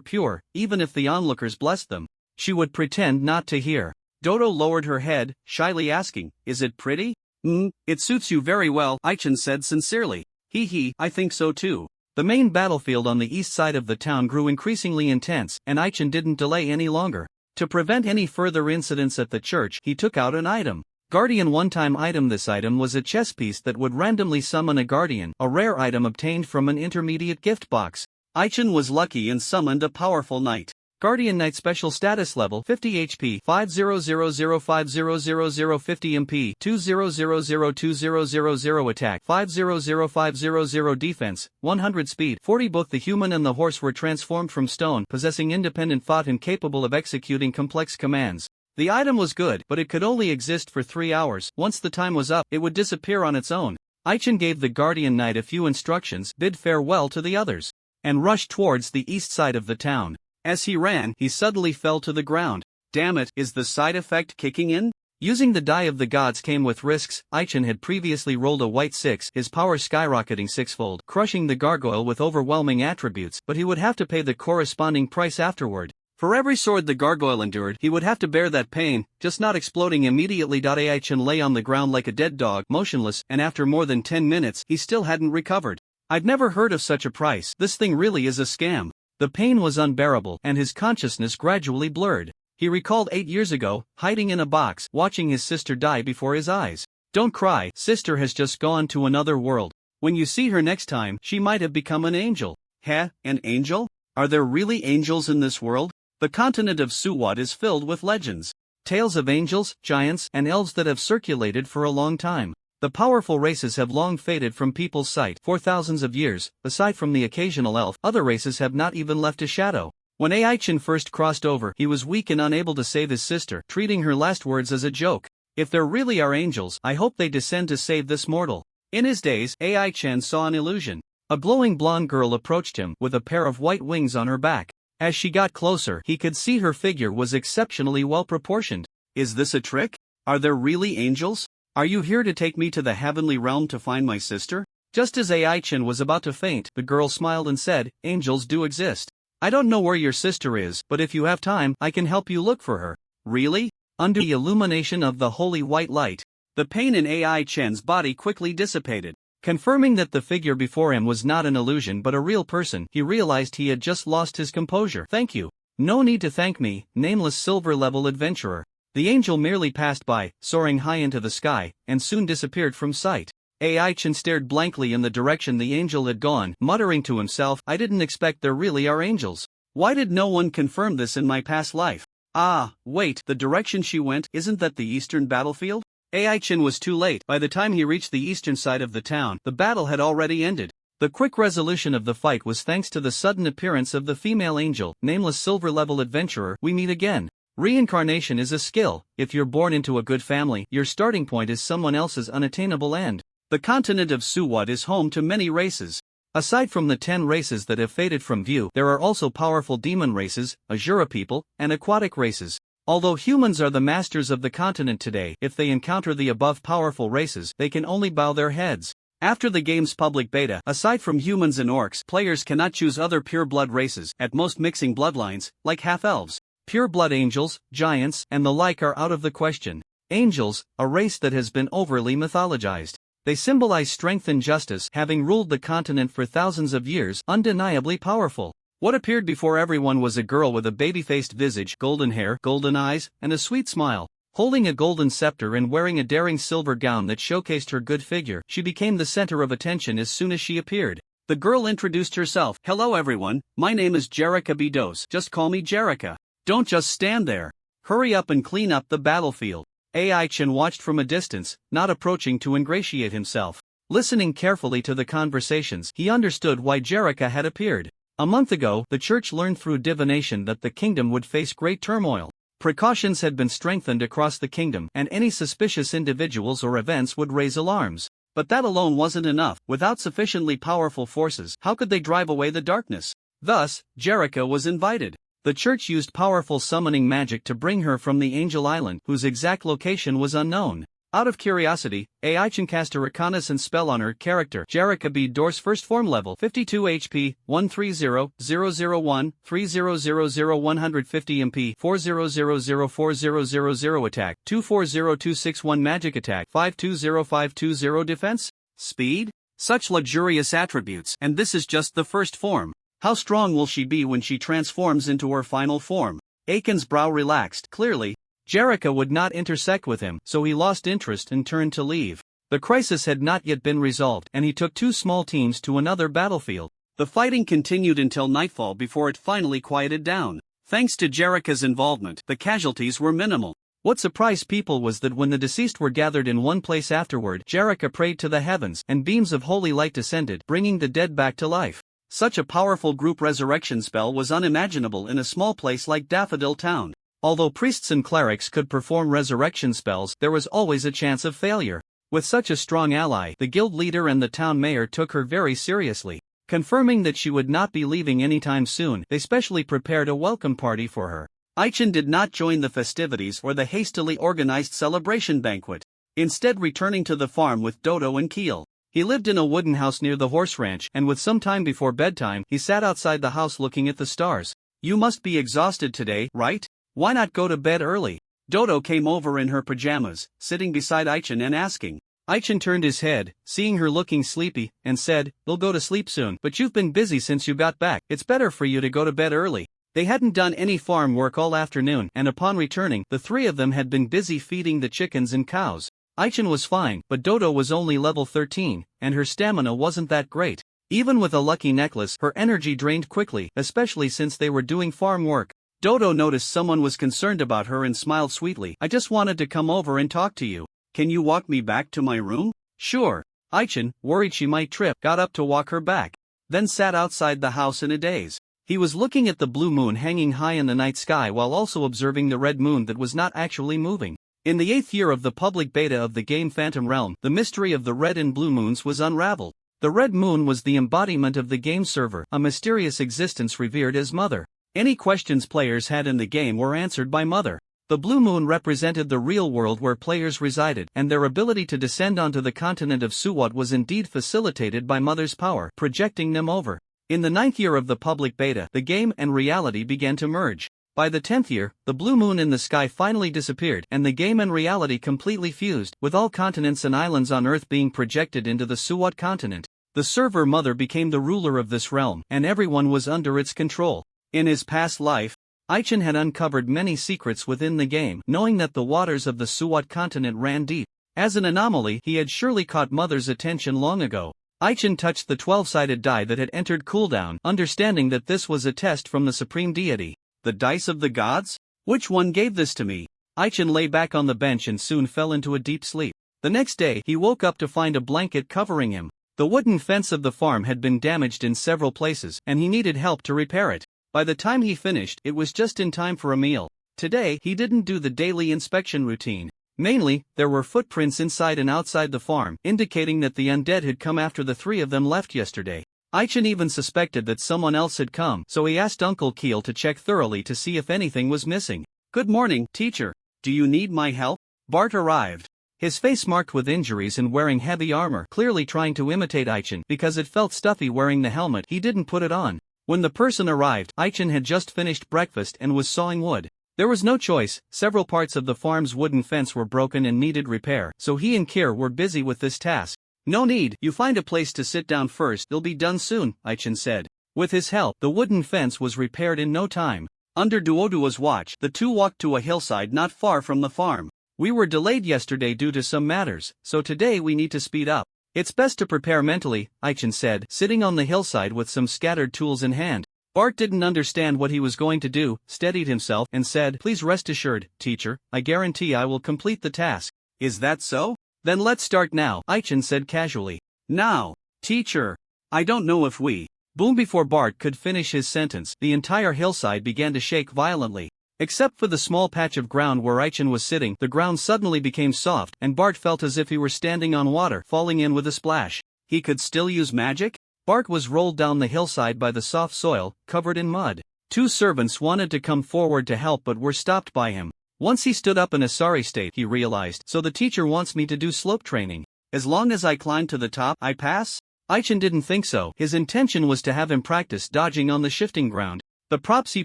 pure, even if the onlookers blessed them. She would pretend not to hear. Dodo lowered her head, shyly asking, "Is it pretty?" It suits you very well," Aichen said sincerely. I think so too." The main battlefield on the east side of the town grew increasingly intense, and Aichen didn't delay any longer. To prevent any further incidents at the church, he took out an item. Guardian one-time item. This item was a chess piece that would randomly summon a guardian, a rare item obtained from an intermediate gift box. Aichen was lucky and summoned a powerful knight. Guardian Knight special status level 50 HP 50005000 50 MP 20002000 attack 500500 defense 100 speed 40. Both the human and the horse were transformed from stone, possessing independent thought and capable of executing complex commands. The item was good, but it could only exist for 3 hours. Once the time was up, it would disappear on its own. Aichen gave the Guardian Knight a few instructions, bid farewell to the others, and rushed towards the east side of the town. As he ran, he suddenly fell to the ground. Damn it, is the side effect kicking in? Using the Die of the Gods came with risks. Aichen had previously rolled a white 6, his power skyrocketing sixfold, crushing the gargoyle with overwhelming attributes, but he would have to pay the corresponding price afterward. For every sword the gargoyle endured, he would have to bear that pain, just not exploding immediately. Aichen lay on the ground like a dead dog, motionless, and after more than 10 minutes, he still hadn't recovered. "I've never heard of such a price. This thing really is a scam." The pain was unbearable, and his consciousness gradually blurred. He recalled 8 years ago, hiding in a box, watching his sister die before his eyes. "Don't cry, sister has just gone to another world. When you see her next time, she might have become an angel." An angel? Are there really angels in this world? The continent of Suwat is filled with legends. Tales of angels, giants, and elves that have circulated for a long time. The powerful races have long faded from people's sight. For thousands of years, aside from the occasional elf, other races have not even left a shadow. When Aichen first crossed over, he was weak and unable to save his sister, treating her last words as a joke. "If there really are angels, I hope they descend to save this mortal." In his days, Aichen saw an illusion. A glowing blonde girl approached him, with a pair of white wings on her back. As she got closer, he could see her figure was exceptionally well proportioned. "Is this a trick? Are there really angels? Are you here to take me to the heavenly realm to find my sister?" Just as Aichen was about to faint, the girl smiled and said, "Angels do exist. I don't know where your sister is, but if you have time, I can help you look for her." "Really?" Under the illumination of the holy white light, the pain in Aichen's body quickly dissipated. Confirming that the figure before him was not an illusion but a real person, he realized he had just lost his composure. "Thank you." "No need to thank me, nameless silver-level adventurer." The angel merely passed by, soaring high into the sky, and soon disappeared from sight. Aichen stared blankly in the direction the angel had gone, muttering to himself, "I didn't expect there really are angels. Why did no one confirm this in my past life? Ah, wait, the direction she went, isn't that the eastern battlefield?" Aichen was too late. By the time he reached the eastern side of the town, the battle had already ended. The quick resolution of the fight was thanks to the sudden appearance of the female angel, nameless silver-level adventurer. "We meet again." Reincarnation is a skill. If you're born into a good family, your starting point is someone else's unattainable end. The continent of Suwat is home to many races. Aside from the 10 races that have faded from view, there are also powerful demon races, Azura people, and aquatic races. Although humans are the masters of the continent today, if they encounter the above powerful races, they can only bow their heads. After the game's public beta, aside from humans and orcs, players cannot choose other pure-blood races, at most mixing bloodlines, like half-elves. Pure-blood angels, giants, and the like are out of the question. Angels, a race that has been overly mythologized. They symbolize strength and justice, having ruled the continent for thousands of years, undeniably powerful. What appeared before everyone was a girl with a baby-faced visage, golden hair, golden eyes, and a sweet smile. Holding a golden scepter and wearing a daring silver gown that showcased her good figure, she became the center of attention as soon as she appeared. The girl introduced herself. "Hello everyone, my name is Jerrica Bedos. Just call me Jerrica. Don't just stand there. Hurry up and clean up the battlefield." Aichen watched from a distance, not approaching to ingratiate himself. Listening carefully to the conversations, he understood why Jerrica had appeared. A month ago, the church learned through divination that the kingdom would face great turmoil. Precautions had been strengthened across the kingdom, and any suspicious individuals or events would raise alarms. But that alone wasn't enough. Without sufficiently powerful forces, how could they drive away the darkness? Thus, Jerrica was invited. The church used powerful summoning magic to bring her from the Angel Island, whose exact location was unknown. Out of curiosity, Aichin cast a reconnaissance spell on her character Jerrica B. Dor's first form level 52 HP, 130001, 3000 150 MP, 40004000 attack, 240261 magic attack, 520520 defense? Speed? Such luxurious attributes, and this is just the first form. How strong will she be when she transforms into her final form? Aiken's brow relaxed. Clearly, Jerrica would not intersect with him, so he lost interest and turned to leave. The crisis had not yet been resolved, and he took two small teams to another battlefield. The fighting continued until nightfall before it finally quieted down. Thanks to Jerrica's involvement, the casualties were minimal. What surprised people was that when the deceased were gathered in one place afterward, Jerrica prayed to the heavens, and beams of holy light descended, bringing the dead back to life. Such a powerful group resurrection spell was unimaginable in a small place like Daffodil Town. Although priests and clerics could perform resurrection spells, there was always a chance of failure. With such a strong ally, the guild leader and the town mayor took her very seriously. Confirming that she would not be leaving anytime soon, they specially prepared a welcome party for her. Aichin did not join the festivities or the hastily organized celebration banquet, instead returning to the farm with Dodo and Keel. He lived in a wooden house near the horse ranch, and with some time before bedtime, he sat outside the house looking at the stars. "You must be exhausted today, right? Why not go to bed early?" Dodo came over in her pajamas, sitting beside Aichin and asking. Aichin turned his head, seeing her looking sleepy, and said, "We'll go to sleep soon, but you've been busy since you got back. It's better for you to go to bed early." They hadn't done any farm work all afternoon, and upon returning, the three of them had been busy feeding the chickens and cows. Aichin was fine, but Dodo was only level 13, and her stamina wasn't that great. Even with a lucky necklace, her energy drained quickly, especially since they were doing farm work. Dodo noticed someone was concerned about her and smiled sweetly. "I just wanted to come over and talk to you. Can you walk me back to my room?" "Sure." Aichin, worried she might trip, got up to walk her back, then sat outside the house in a daze. He was looking at the blue moon hanging high in the night sky while also observing the red moon that was not actually moving. In the 8th year of the public beta of the game Phantom Realm, the mystery of the red and blue moons was unraveled. The red moon was the embodiment of the game server, a mysterious existence revered as Mother. Any questions players had in the game were answered by Mother. The blue moon represented the real world where players resided, and their ability to descend onto the continent of Suwot was indeed facilitated by Mother's power, projecting them over. In the 9th year of the public beta, the game and reality began to merge. By the 10th year, the blue moon in the sky finally disappeared, and the game and reality completely fused, with all continents and islands on Earth being projected into the Suwot continent. The server Mother became the ruler of this realm, and everyone was under its control. In his past life, Aichin had uncovered many secrets within the game, knowing that the waters of the Suwot continent ran deep. As an anomaly, he had surely caught Mother's attention long ago. Aichin touched the 12-sided die that had entered cooldown, understanding that this was a test from the supreme deity. "The dice of the gods? Which one gave this to me?" Aichin lay back on the bench and soon fell into a deep sleep. The next day, he woke up to find a blanket covering him. The wooden fence of the farm had been damaged in several places, and he needed help to repair it. By the time he finished, it was just in time for a meal. Today, he didn't do the daily inspection routine. Mainly, there were footprints inside and outside the farm, indicating that the undead had come after the three of them left yesterday. Aichin even suspected that someone else had come, so he asked Uncle Keel to check thoroughly to see if anything was missing. "Good morning, teacher. Do you need my help?" Bart arrived. His face marked with injuries and wearing heavy armor, clearly trying to imitate Aichin because it felt stuffy wearing the helmet. He didn't put it on. When the person arrived, Aichin had just finished breakfast and was sawing wood. There was no choice, several parts of the farm's wooden fence were broken and needed repair, so he and Kier were busy with this task. "No need, you find a place to sit down first, they'll be done soon," Aichin said. With his help, the wooden fence was repaired in no time. Under Duodua's watch, the two walked to a hillside not far from the farm. "We were delayed yesterday due to some matters, so today we need to speed up. It's best to prepare mentally," Aichin said, sitting on the hillside with some scattered tools in hand. Bart didn't understand what he was going to do, steadied himself, and said, "Please rest assured, teacher, I guarantee I will complete the task." "Is that so? Then let's start now," Aichin said casually. "Now, teacher. I don't know if we..." Boom! Before Bart could finish his sentence, the entire hillside began to shake violently. Except for the small patch of ground where Aichin was sitting, the ground suddenly became soft, and Bart felt as if he were standing on water, falling in with a splash. He could still use magic? Bart was rolled down the hillside by the soft soil, covered in mud. Two servants wanted to come forward to help but were stopped by him. Once he stood up in a sorry state, he realized. So the teacher wants me to do slope training. As long as I climb to the top, I pass? Aichen didn't think so. His intention was to have him practice dodging on the shifting ground. The props he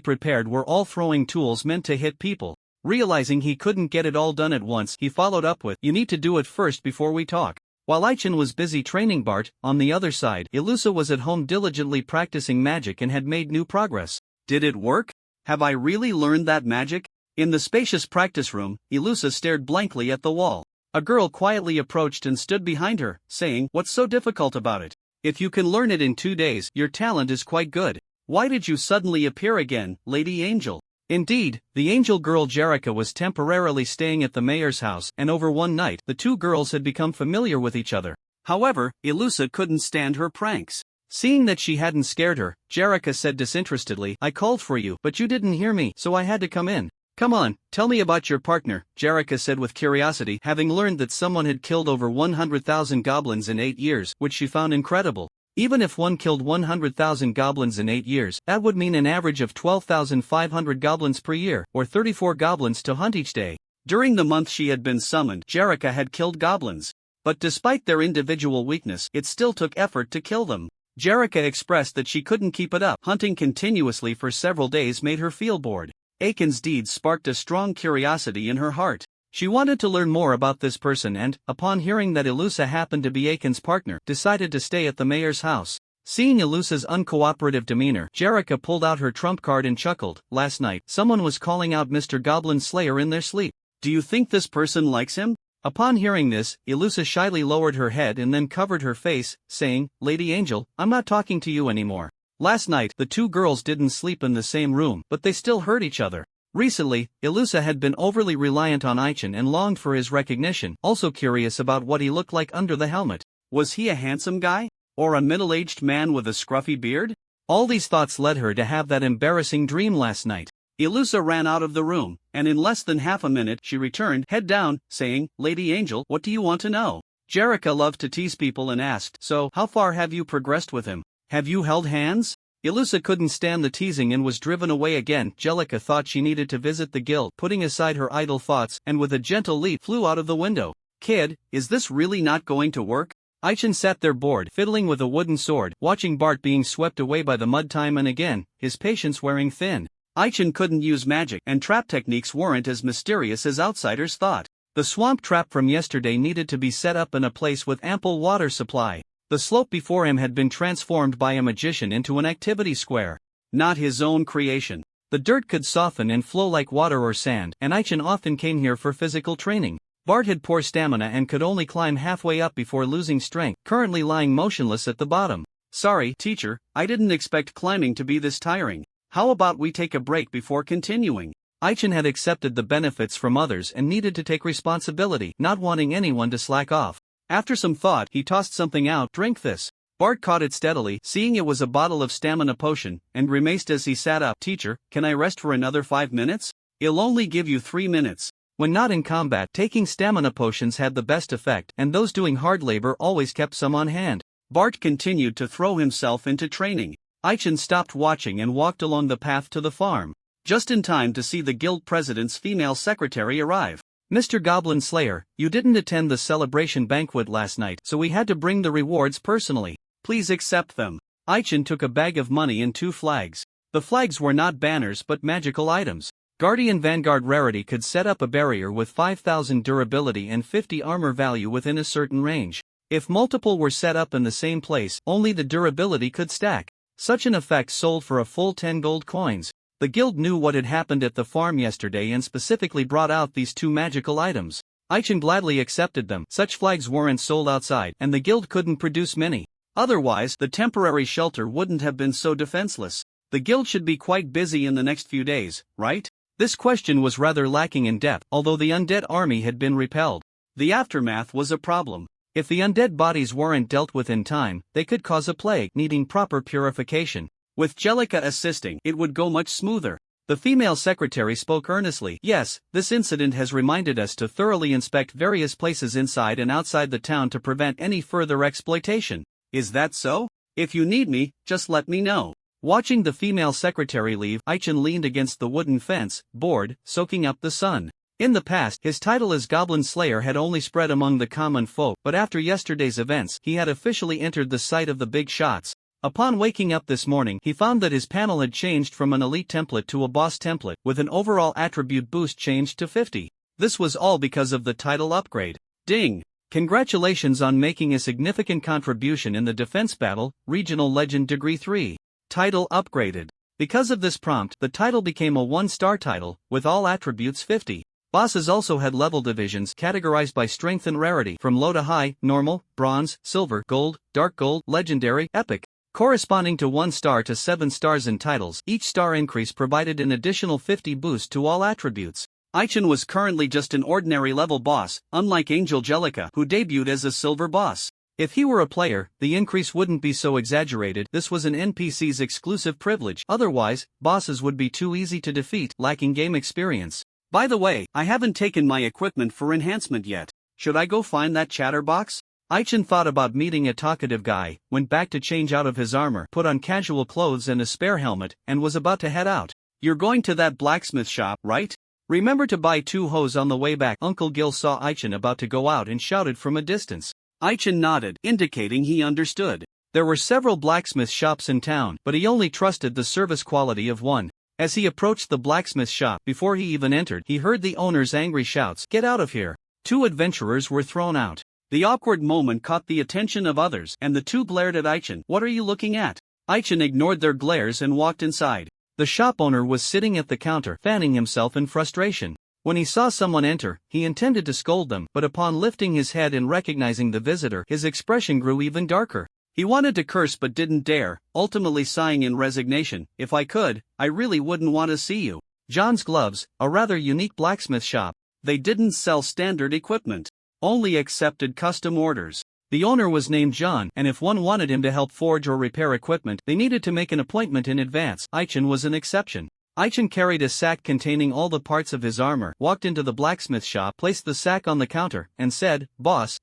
prepared were all throwing tools meant to hit people. Realizing he couldn't get it all done at once, he followed up with, "You need to do it first before we talk." While Aichen was busy training Bart, on the other side, Ilusa was at home diligently practicing magic and had made new progress. Did it work? Have I really learned that magic? In the spacious practice room, Ilusa stared blankly at the wall. A girl quietly approached and stood behind her, saying, "What's so difficult about it? If you can learn it in 2 days, your talent is quite good. Why did you suddenly appear again, Lady Angel?" Indeed, the angel girl Jerica was temporarily staying at the mayor's house, and over one night, the two girls had become familiar with each other. However, Ilusa couldn't stand her pranks. Seeing that she hadn't scared her, Jerica said disinterestedly, "I called for you, but you didn't hear me, so I had to come in." "Come on, tell me about your partner," Jerica said with curiosity, having learned that someone had killed over 100,000 goblins in 8 years, which she found incredible. Even if one killed 100,000 goblins in 8 years, that would mean an average of 12,500 goblins per year, or 34 goblins to hunt each day. During the month she had been summoned, Jerica had killed goblins. But despite their individual weakness, it still took effort to kill them. Jerica expressed that she couldn't keep it up. Hunting continuously for several days made her feel bored. Aiken's deeds sparked a strong curiosity in her heart. She wanted to learn more about this person and, upon hearing that Ilusa happened to be Aiken's partner, decided to stay at the mayor's house. Seeing Ilusa's uncooperative demeanor, Jerica pulled out her trump card and chuckled. "Last night, someone was calling out Mr. Goblin Slayer in their sleep. Do you think this person likes him?" Upon hearing this, Ilusa shyly lowered her head and then covered her face, saying, "Lady Angel, I'm not talking to you anymore." Last night, the two girls didn't sleep in the same room, but they still heard each other. Recently, Ilusa had been overly reliant on Aichen and longed for his recognition, also curious about what he looked like under the helmet. Was he a handsome guy? Or a middle-aged man with a scruffy beard? All these thoughts led her to have that embarrassing dream last night. Ilusa ran out of the room, and in less than half a minute she returned, head down, saying, "Lady Angel, what do you want to know?" Jerica loved to tease people and asked, "So, how far have you progressed with him? Have you held hands?" Ilusa couldn't stand the teasing and was driven away again. Jerica thought she needed to visit the guild, putting aside her idle thoughts, and with a gentle leap flew out of the window. "Kid, is this really not going to work?" Aichen sat there bored, fiddling with a wooden sword, watching Bart being swept away by the mud time and again, his patience wearing thin. Aichen couldn't use magic, and trap techniques weren't as mysterious as outsiders thought. The swamp trap from yesterday needed to be set up in a place with ample water supply. The slope before him had been transformed by a magician into an activity square. Not his own creation. The dirt could soften and flow like water or sand, and Aichen often came here for physical training. Bart had poor stamina and could only climb halfway up before losing strength, currently lying motionless at the bottom. "Sorry, teacher, I didn't expect climbing to be this tiring. How about we take a break before continuing?" Aichen had accepted the benefits from others and needed to take responsibility, not wanting anyone to slack off. After some thought, he tossed something out. "Drink this." Bart caught it steadily, seeing it was a bottle of stamina potion, and grimaced as he sat up. "Teacher, can I rest for another 5 minutes? I'll only give you 3 minutes. When not in combat, taking stamina potions had the best effect, and those doing hard labor always kept some on hand. Bart continued to throw himself into training. Aichen stopped watching and walked along the path to the farm, just in time to see the guild president's female secretary arrive. "Mr. Goblin Slayer, you didn't attend the celebration banquet last night, so we had to bring the rewards personally. Please accept them." Aichen took a bag of money and 2 flags. The flags were not banners but magical items. Guardian Vanguard rarity could set up a barrier with 5,000 durability and 50 armor value within a certain range. If multiple were set up in the same place, only the durability could stack. Such an effect sold for a full 10 gold coins. The guild knew what had happened at the farm yesterday and specifically brought out these 2 magical items. Aichen gladly accepted them. Such flags weren't sold outside, and the guild couldn't produce many. Otherwise, the temporary shelter wouldn't have been so defenseless. The guild should be quite busy in the next few days, right? This question was rather lacking in depth, although the undead army had been repelled. The aftermath was a problem. If the undead bodies weren't dealt with in time, they could cause a plague, needing proper purification. With Jerica assisting, it would go much smoother. The female secretary spoke earnestly. "Yes, this incident has reminded us to thoroughly inspect various places inside and outside the town to prevent any further exploitation." "Is that so? If you need me, just let me know." Watching the female secretary leave, Aichen leaned against the wooden fence, bored, soaking up the sun. In the past, his title as Goblin Slayer had only spread among the common folk, but after yesterday's events, he had officially entered the sight of the big shots. Upon waking up this morning, he found that his panel had changed from an elite template to a boss template, with an overall attribute boost changed to 50. This was all because of the title upgrade. Ding! Congratulations on making a significant contribution in the defense battle, Regional Legend Degree 3. Title upgraded. Because of this prompt, the title became a 1-star title, with all attributes 50. Bosses also had level divisions categorized by strength and rarity from low to high, normal, bronze, silver, gold, dark gold, legendary, epic. Corresponding to 1 star to 7 stars in titles, each star increase provided an additional 50 boost to all attributes. Aichen was currently just an ordinary level boss, unlike Angel Jellica, who debuted as a silver boss. If he were a player, the increase wouldn't be so exaggerated. This was an NPC's exclusive privilege. Otherwise, bosses would be too easy to defeat, lacking game experience. By the way, I haven't taken my equipment for enhancement yet. Should I go find that chatterbox? Aichen thought about meeting a talkative guy, went back to change out of his armor, put on casual clothes and a spare helmet, and was about to head out. You're going to that blacksmith shop, right? Remember to buy 2 hoes on the way back. Uncle Gil saw Aichen about to go out and shouted from a distance. Aichen nodded, indicating he understood. There were several blacksmith shops in town, but he only trusted the service quality of one. As he approached the blacksmith shop, before he even entered, he heard the owner's angry shouts, "Get out of here!" 2 adventurers were thrown out. The awkward moment caught the attention of others, and the 2 glared at Aichen. "What are you looking at?" Aichen ignored their glares and walked inside. The shop owner was sitting at the counter, fanning himself in frustration. When he saw someone enter, he intended to scold them, but upon lifting his head and recognizing the visitor, his expression grew even darker. He wanted to curse but didn't dare, ultimately sighing in resignation, "If I could, I really wouldn't want to see you." John's Gloves, a rather unique blacksmith shop. They didn't sell standard equipment, only accepted custom orders. The owner was named John, and if one wanted him to help forge or repair equipment, they needed to make an appointment in advance. Aichen was an exception. Aichen carried a sack containing all the parts of his armor, walked into the blacksmith shop, placed the sack on the counter, and said, "Boss,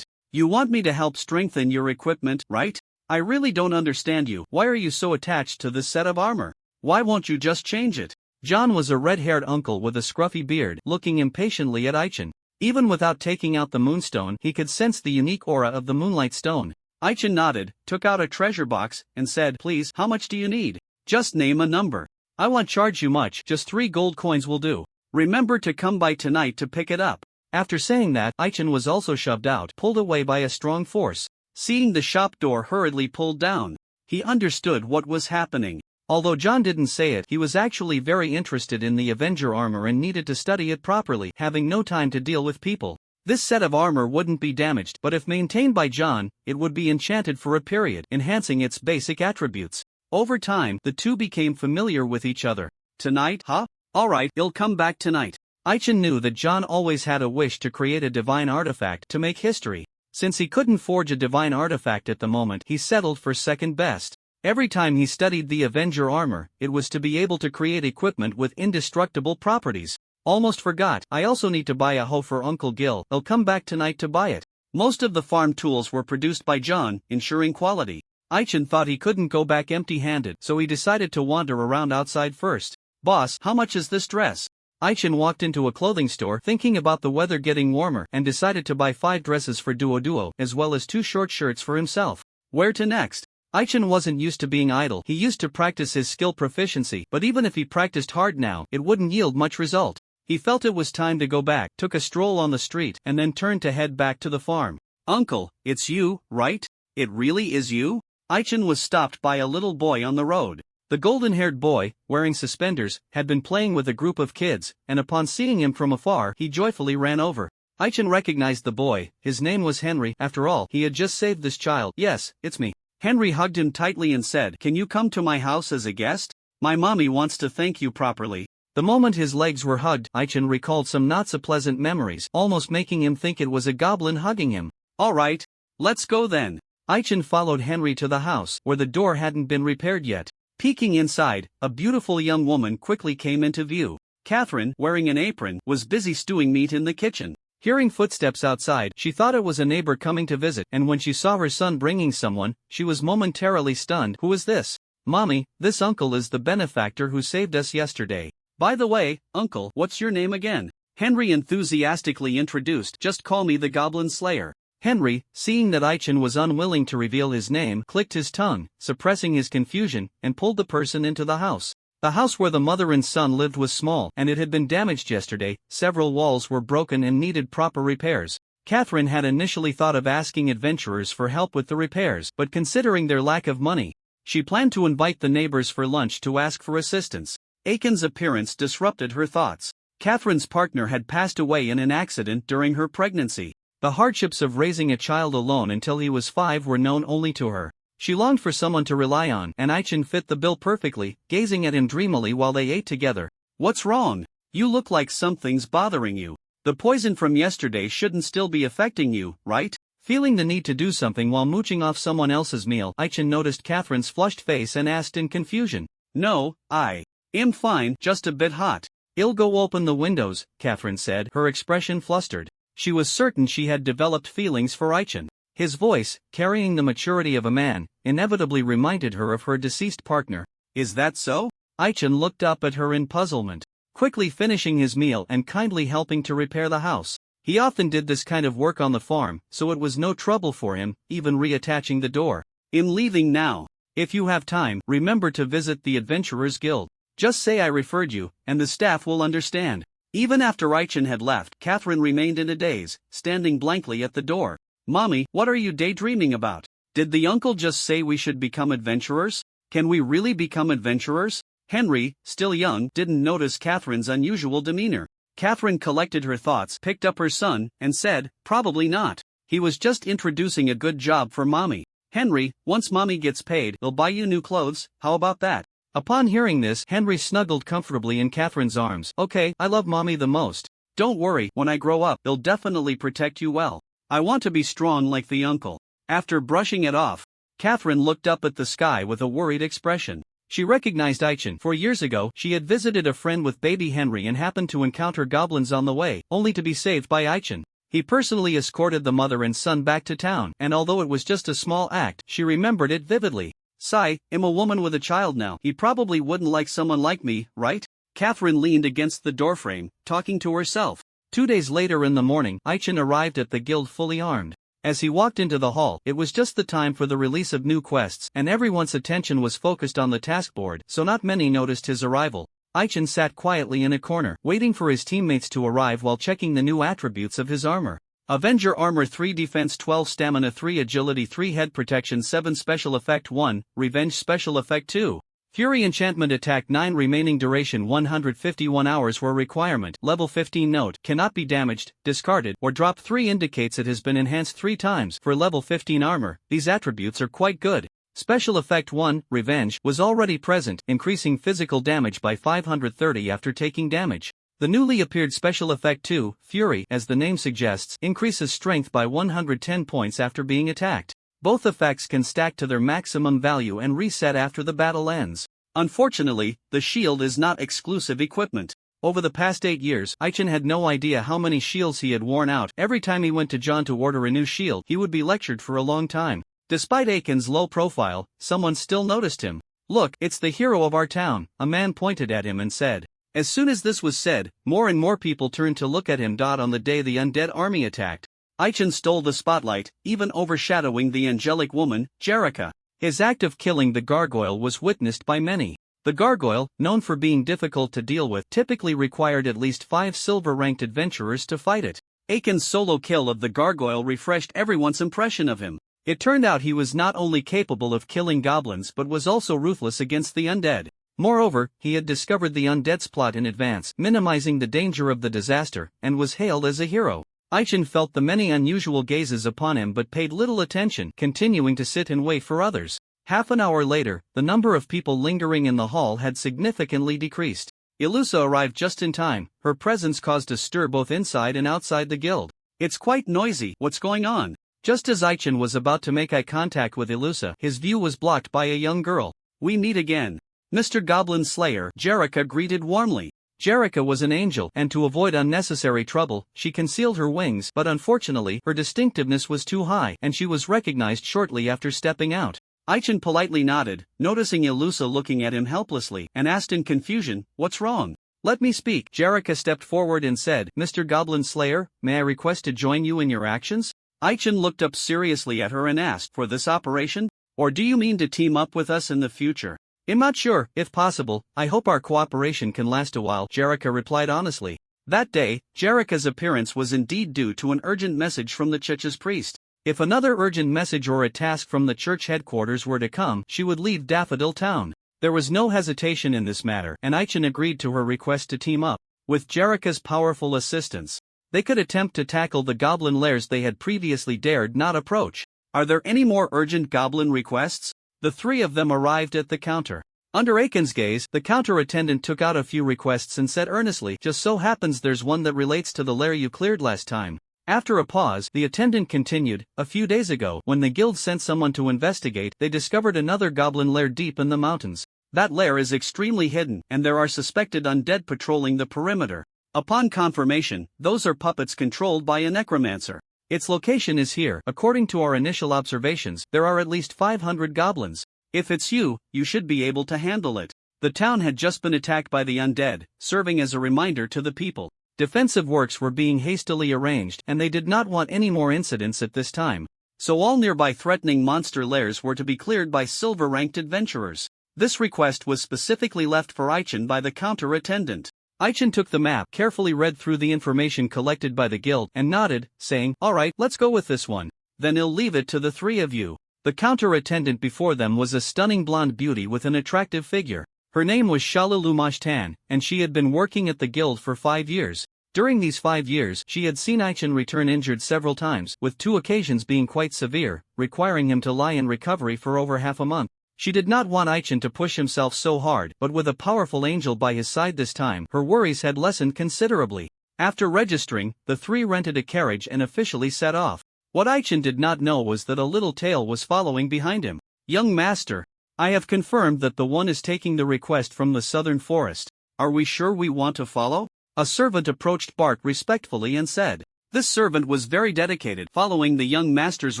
You want me to help strengthen your equipment, right? I really don't understand you. Why are you so attached to this set of armor? Why won't you just change it?" John was a red-haired uncle with a scruffy beard, looking impatiently at Aichen. Even without taking out the moonstone, he could sense the unique aura of the moonlight stone. Aichen nodded, took out a treasure box, and said, "Please, how much do you need? Just name a number. I won't charge you much, just 3 gold coins will do. Remember to come by tonight to pick it up." After saying that, Aichen was also shoved out, pulled away by a strong force. Seeing the shop door hurriedly pulled down, he understood what was happening. Although John didn't say it, he was actually very interested in the Avenger armor and needed to study it properly, having no time to deal with people. This set of armor wouldn't be damaged, but if maintained by John, it would be enchanted for a period, enhancing its basic attributes. Over time, the 2 became familiar with each other. "Tonight, huh? Alright, he'll come back tonight." Aichen knew that John always had a wish to create a divine artifact to make history. Since he couldn't forge a divine artifact at the moment, he settled for second best. Every time he studied the Avenger armor, it was to be able to create equipment with indestructible properties. "Almost forgot, I also need to buy a hoe for Uncle Gil. He'll come back tonight to buy it." Most of the farm tools were produced by John, ensuring quality. Aichen thought he couldn't go back empty-handed, so he decided to wander around outside first. "Boss, how much is this dress?" Aichen walked into a clothing store, thinking about the weather getting warmer, and decided to buy 5 dresses for Duo, as well as 2 short shirts for himself. Where to next? Aichen wasn't used to being idle. He used to practice his skill proficiency, but even if he practiced hard now, it wouldn't yield much result. He felt it was time to go back, took a stroll on the street, and then turned to head back to the farm. "Uncle, it's you, right? It really is you?" Aichen was stopped by a little boy on the road. The golden-haired boy, wearing suspenders, had been playing with a group of kids, and upon seeing him from afar, he joyfully ran over. Aichen recognized the boy. His name was Henry. After all, he had just saved this child. "Yes, it's me." Henry hugged him tightly and said, "Can you come to my house as a guest? My mommy wants to thank you properly." The moment his legs were hugged, Aichen recalled some not-so-pleasant memories, almost making him think it was a goblin hugging him. "Alright, let's go then." Aichen followed Henry to the house, where the door hadn't been repaired yet. Peeking inside, a beautiful young woman quickly came into view. Catherine, wearing an apron, was busy stewing meat in the kitchen. Hearing footsteps outside, she thought it was a neighbor coming to visit, and when she saw her son bringing someone, she was momentarily stunned. "Who is this?" "Mommy, this uncle is the benefactor who saved us yesterday. By the way, uncle, what's your name again?" Henry enthusiastically introduced. "Just call me the Goblin Slayer." Henry, seeing that Aichin was unwilling to reveal his name, clicked his tongue, suppressing his confusion, and pulled the person into the house. The house where the mother and son lived was small, and it had been damaged yesterday. Several walls were broken and needed proper repairs. Catherine had initially thought of asking adventurers for help with the repairs, but considering their lack of money, she planned to invite the neighbors for lunch to ask for assistance. Aiken's appearance disrupted her thoughts. Catherine's partner had passed away in an accident during her pregnancy. The hardships of raising a child alone until he was 5 were known only to her. She longed for someone to rely on, and Aichin fit the bill perfectly, gazing at him dreamily while they ate together. "What's wrong? You look like something's bothering you. The poison from yesterday shouldn't still be affecting you, right?" Feeling the need to do something while mooching off someone else's meal, Aichin noticed Catherine's flushed face and asked in confusion. "No, I am fine, just a bit hot." "I'll go open the windows," Catherine said, her expression flustered. She was certain she had developed feelings for Aichin. His voice, carrying the maturity of a man, inevitably reminded her of her deceased partner. "Is that so?" Aichin looked up at her in puzzlement. Quickly finishing his meal and kindly helping to repair the house. He often did this kind of work on the farm, so it was no trouble for him, even reattaching the door. "I'm leaving now. If you have time, remember to visit the Adventurers Guild. Just say I referred you, and the staff will understand." Even after Aichin had left, Catherine remained in a daze, standing blankly at the door. "Mommy, what are you daydreaming about? Did the uncle just say we should become adventurers? Can we really become adventurers?" Henry, still young, didn't notice Catherine's unusual demeanor. Catherine collected her thoughts, picked up her son, and said, "Probably not. He was just introducing a good job for Mommy. Henry, once Mommy gets paid, we'll buy you new clothes, how about that?" Upon hearing this, Henry snuggled comfortably in Catherine's arms. "Okay, I love Mommy the most. Don't worry, when I grow up, they'll definitely protect you well. I want to be strong like the uncle." After brushing it off, Catherine looked up at the sky with a worried expression. She recognized Aichin. For years ago, she had visited a friend with baby Henry and happened to encounter goblins on the way, only to be saved by Aichin. He personally escorted the mother and son back to town, and although it was just a small act, she remembered it vividly. "Sigh, I'm a woman with a child now. He probably wouldn't like someone like me, right?" Catherine leaned against the doorframe, talking to herself. 2 days later in the morning, Aichin arrived at the guild fully armed. As he walked into the hall, it was just the time for the release of new quests, and everyone's attention was focused on the task board, so not many noticed his arrival. Aichin sat quietly in a corner, waiting for his teammates to arrive while checking the new attributes of his armor. Avenger Armor 3 Defense 12 Stamina 3 Agility 3 Head Protection 7 Special Effect 1, Revenge Special Effect 2. Fury Enchantment Attack 9 Remaining Duration 151 hours were requirement. Level 15 Note, cannot be damaged, discarded, or dropped 3 indicates it has been enhanced 3 times. For level 15 armor, these attributes are quite good. Special Effect 1, Revenge, was already present, increasing physical damage by 530 after taking damage. The newly appeared Special Effect 2, Fury, as the name suggests, increases strength by 110 points after being attacked. Both effects can stack to their maximum value and reset after the battle ends. Unfortunately, the shield is not exclusive equipment. Over the past 8 years, Aichin had no idea how many shields he had worn out. Every time he went to John to order a new shield, he would be lectured for a long time. Despite Aiken's low profile, someone still noticed him. "Look, it's the hero of our town," a man pointed at him and said. As soon as this was said, more and more people turned to look at him. On the day the undead army attacked, Aichin stole the spotlight, even overshadowing the angelic woman, Jerica. His act of killing the gargoyle was witnessed by many. The gargoyle, known for being difficult to deal with, typically required at least 5 silver-ranked adventurers to fight it. Aiken's solo kill of the gargoyle refreshed everyone's impression of him. It turned out he was not only capable of killing goblins but was also ruthless against the undead. Moreover, he had discovered the undead's plot in advance, minimizing the danger of the disaster, and was hailed as a hero. Aichin felt the many unusual gazes upon him but paid little attention, continuing to sit and wait for others. Half an hour later, the number of people lingering in the hall had significantly decreased. Ilusa arrived just in time. Her presence caused a stir both inside and outside the guild. "It's quite noisy, what's going on?" Just as Aichin was about to make eye contact with Ilusa, his view was blocked by a young girl. "We meet again. Mr. Goblin Slayer," Jerica greeted warmly. Jerica was an angel, and to avoid unnecessary trouble, she concealed her wings, but unfortunately, her distinctiveness was too high, and she was recognized shortly after stepping out. Aichen politely nodded, noticing Ilusa looking at him helplessly, and asked in confusion, "What's wrong?" "Let me speak." Jerrica stepped forward and said, "Mr. Goblin Slayer, may I request to join you in your actions?" Aichen looked up seriously at her and asked, "For this operation? Or do you mean to team up with us in the future?" "I'm not sure. If possible, I hope our cooperation can last a while," Jerrica replied honestly. That day, Jerrica's appearance was indeed due to an urgent message from the church's priest. If another urgent message or a task from the church headquarters were to come, she would leave Daffodil Town. There was no hesitation in this matter, and Aichen agreed to her request to team up. With Jerrica's powerful assistance, they could attempt to tackle the goblin lairs they had previously dared not approach. "Are there any more urgent goblin requests?" The three of them arrived at the counter. Under Aiken's gaze, the counter attendant took out a few requests and said earnestly, "Just so happens there's one that relates to the lair you cleared last time." After a pause, the attendant continued, "A few days ago, when the guild sent someone to investigate, they discovered another goblin lair deep in the mountains. That lair is extremely hidden, and there are suspected undead patrolling the perimeter. Upon confirmation, those are puppets controlled by a necromancer. Its location is here. According to our initial observations, there are at least 500 goblins. If it's you, you should be able to handle it." The town had just been attacked by the undead, serving as a reminder to the people. Defensive works were being hastily arranged, and they did not want any more incidents at this time. So all nearby threatening monster lairs were to be cleared by silver-ranked adventurers. This request was specifically left for Aichen by the counter attendant. Aichen took the map, carefully read through the information collected by the guild, and nodded, saying, "All right, let's go with this one. Then I'll leave it to the three of you." The counter attendant before them was a stunning blonde beauty with an attractive figure. Her name was Shalulu Tan, and she had been working at the guild for 5 years. During these 5 years, she had seen Aichen return injured several times, with 2 occasions being quite severe, requiring him to lie in recovery for over half a month. She did not want Aichen to push himself so hard, but with a powerful angel by his side this time, her worries had lessened considerably. After registering, the three rented a carriage and officially set off. What Aichen did not know was that a little tail was following behind him. "Young master, I have confirmed that the one is taking the request from the southern forest. Are we sure we want to follow?" A servant approached Bart respectfully and said. This servant was very dedicated, following the young master's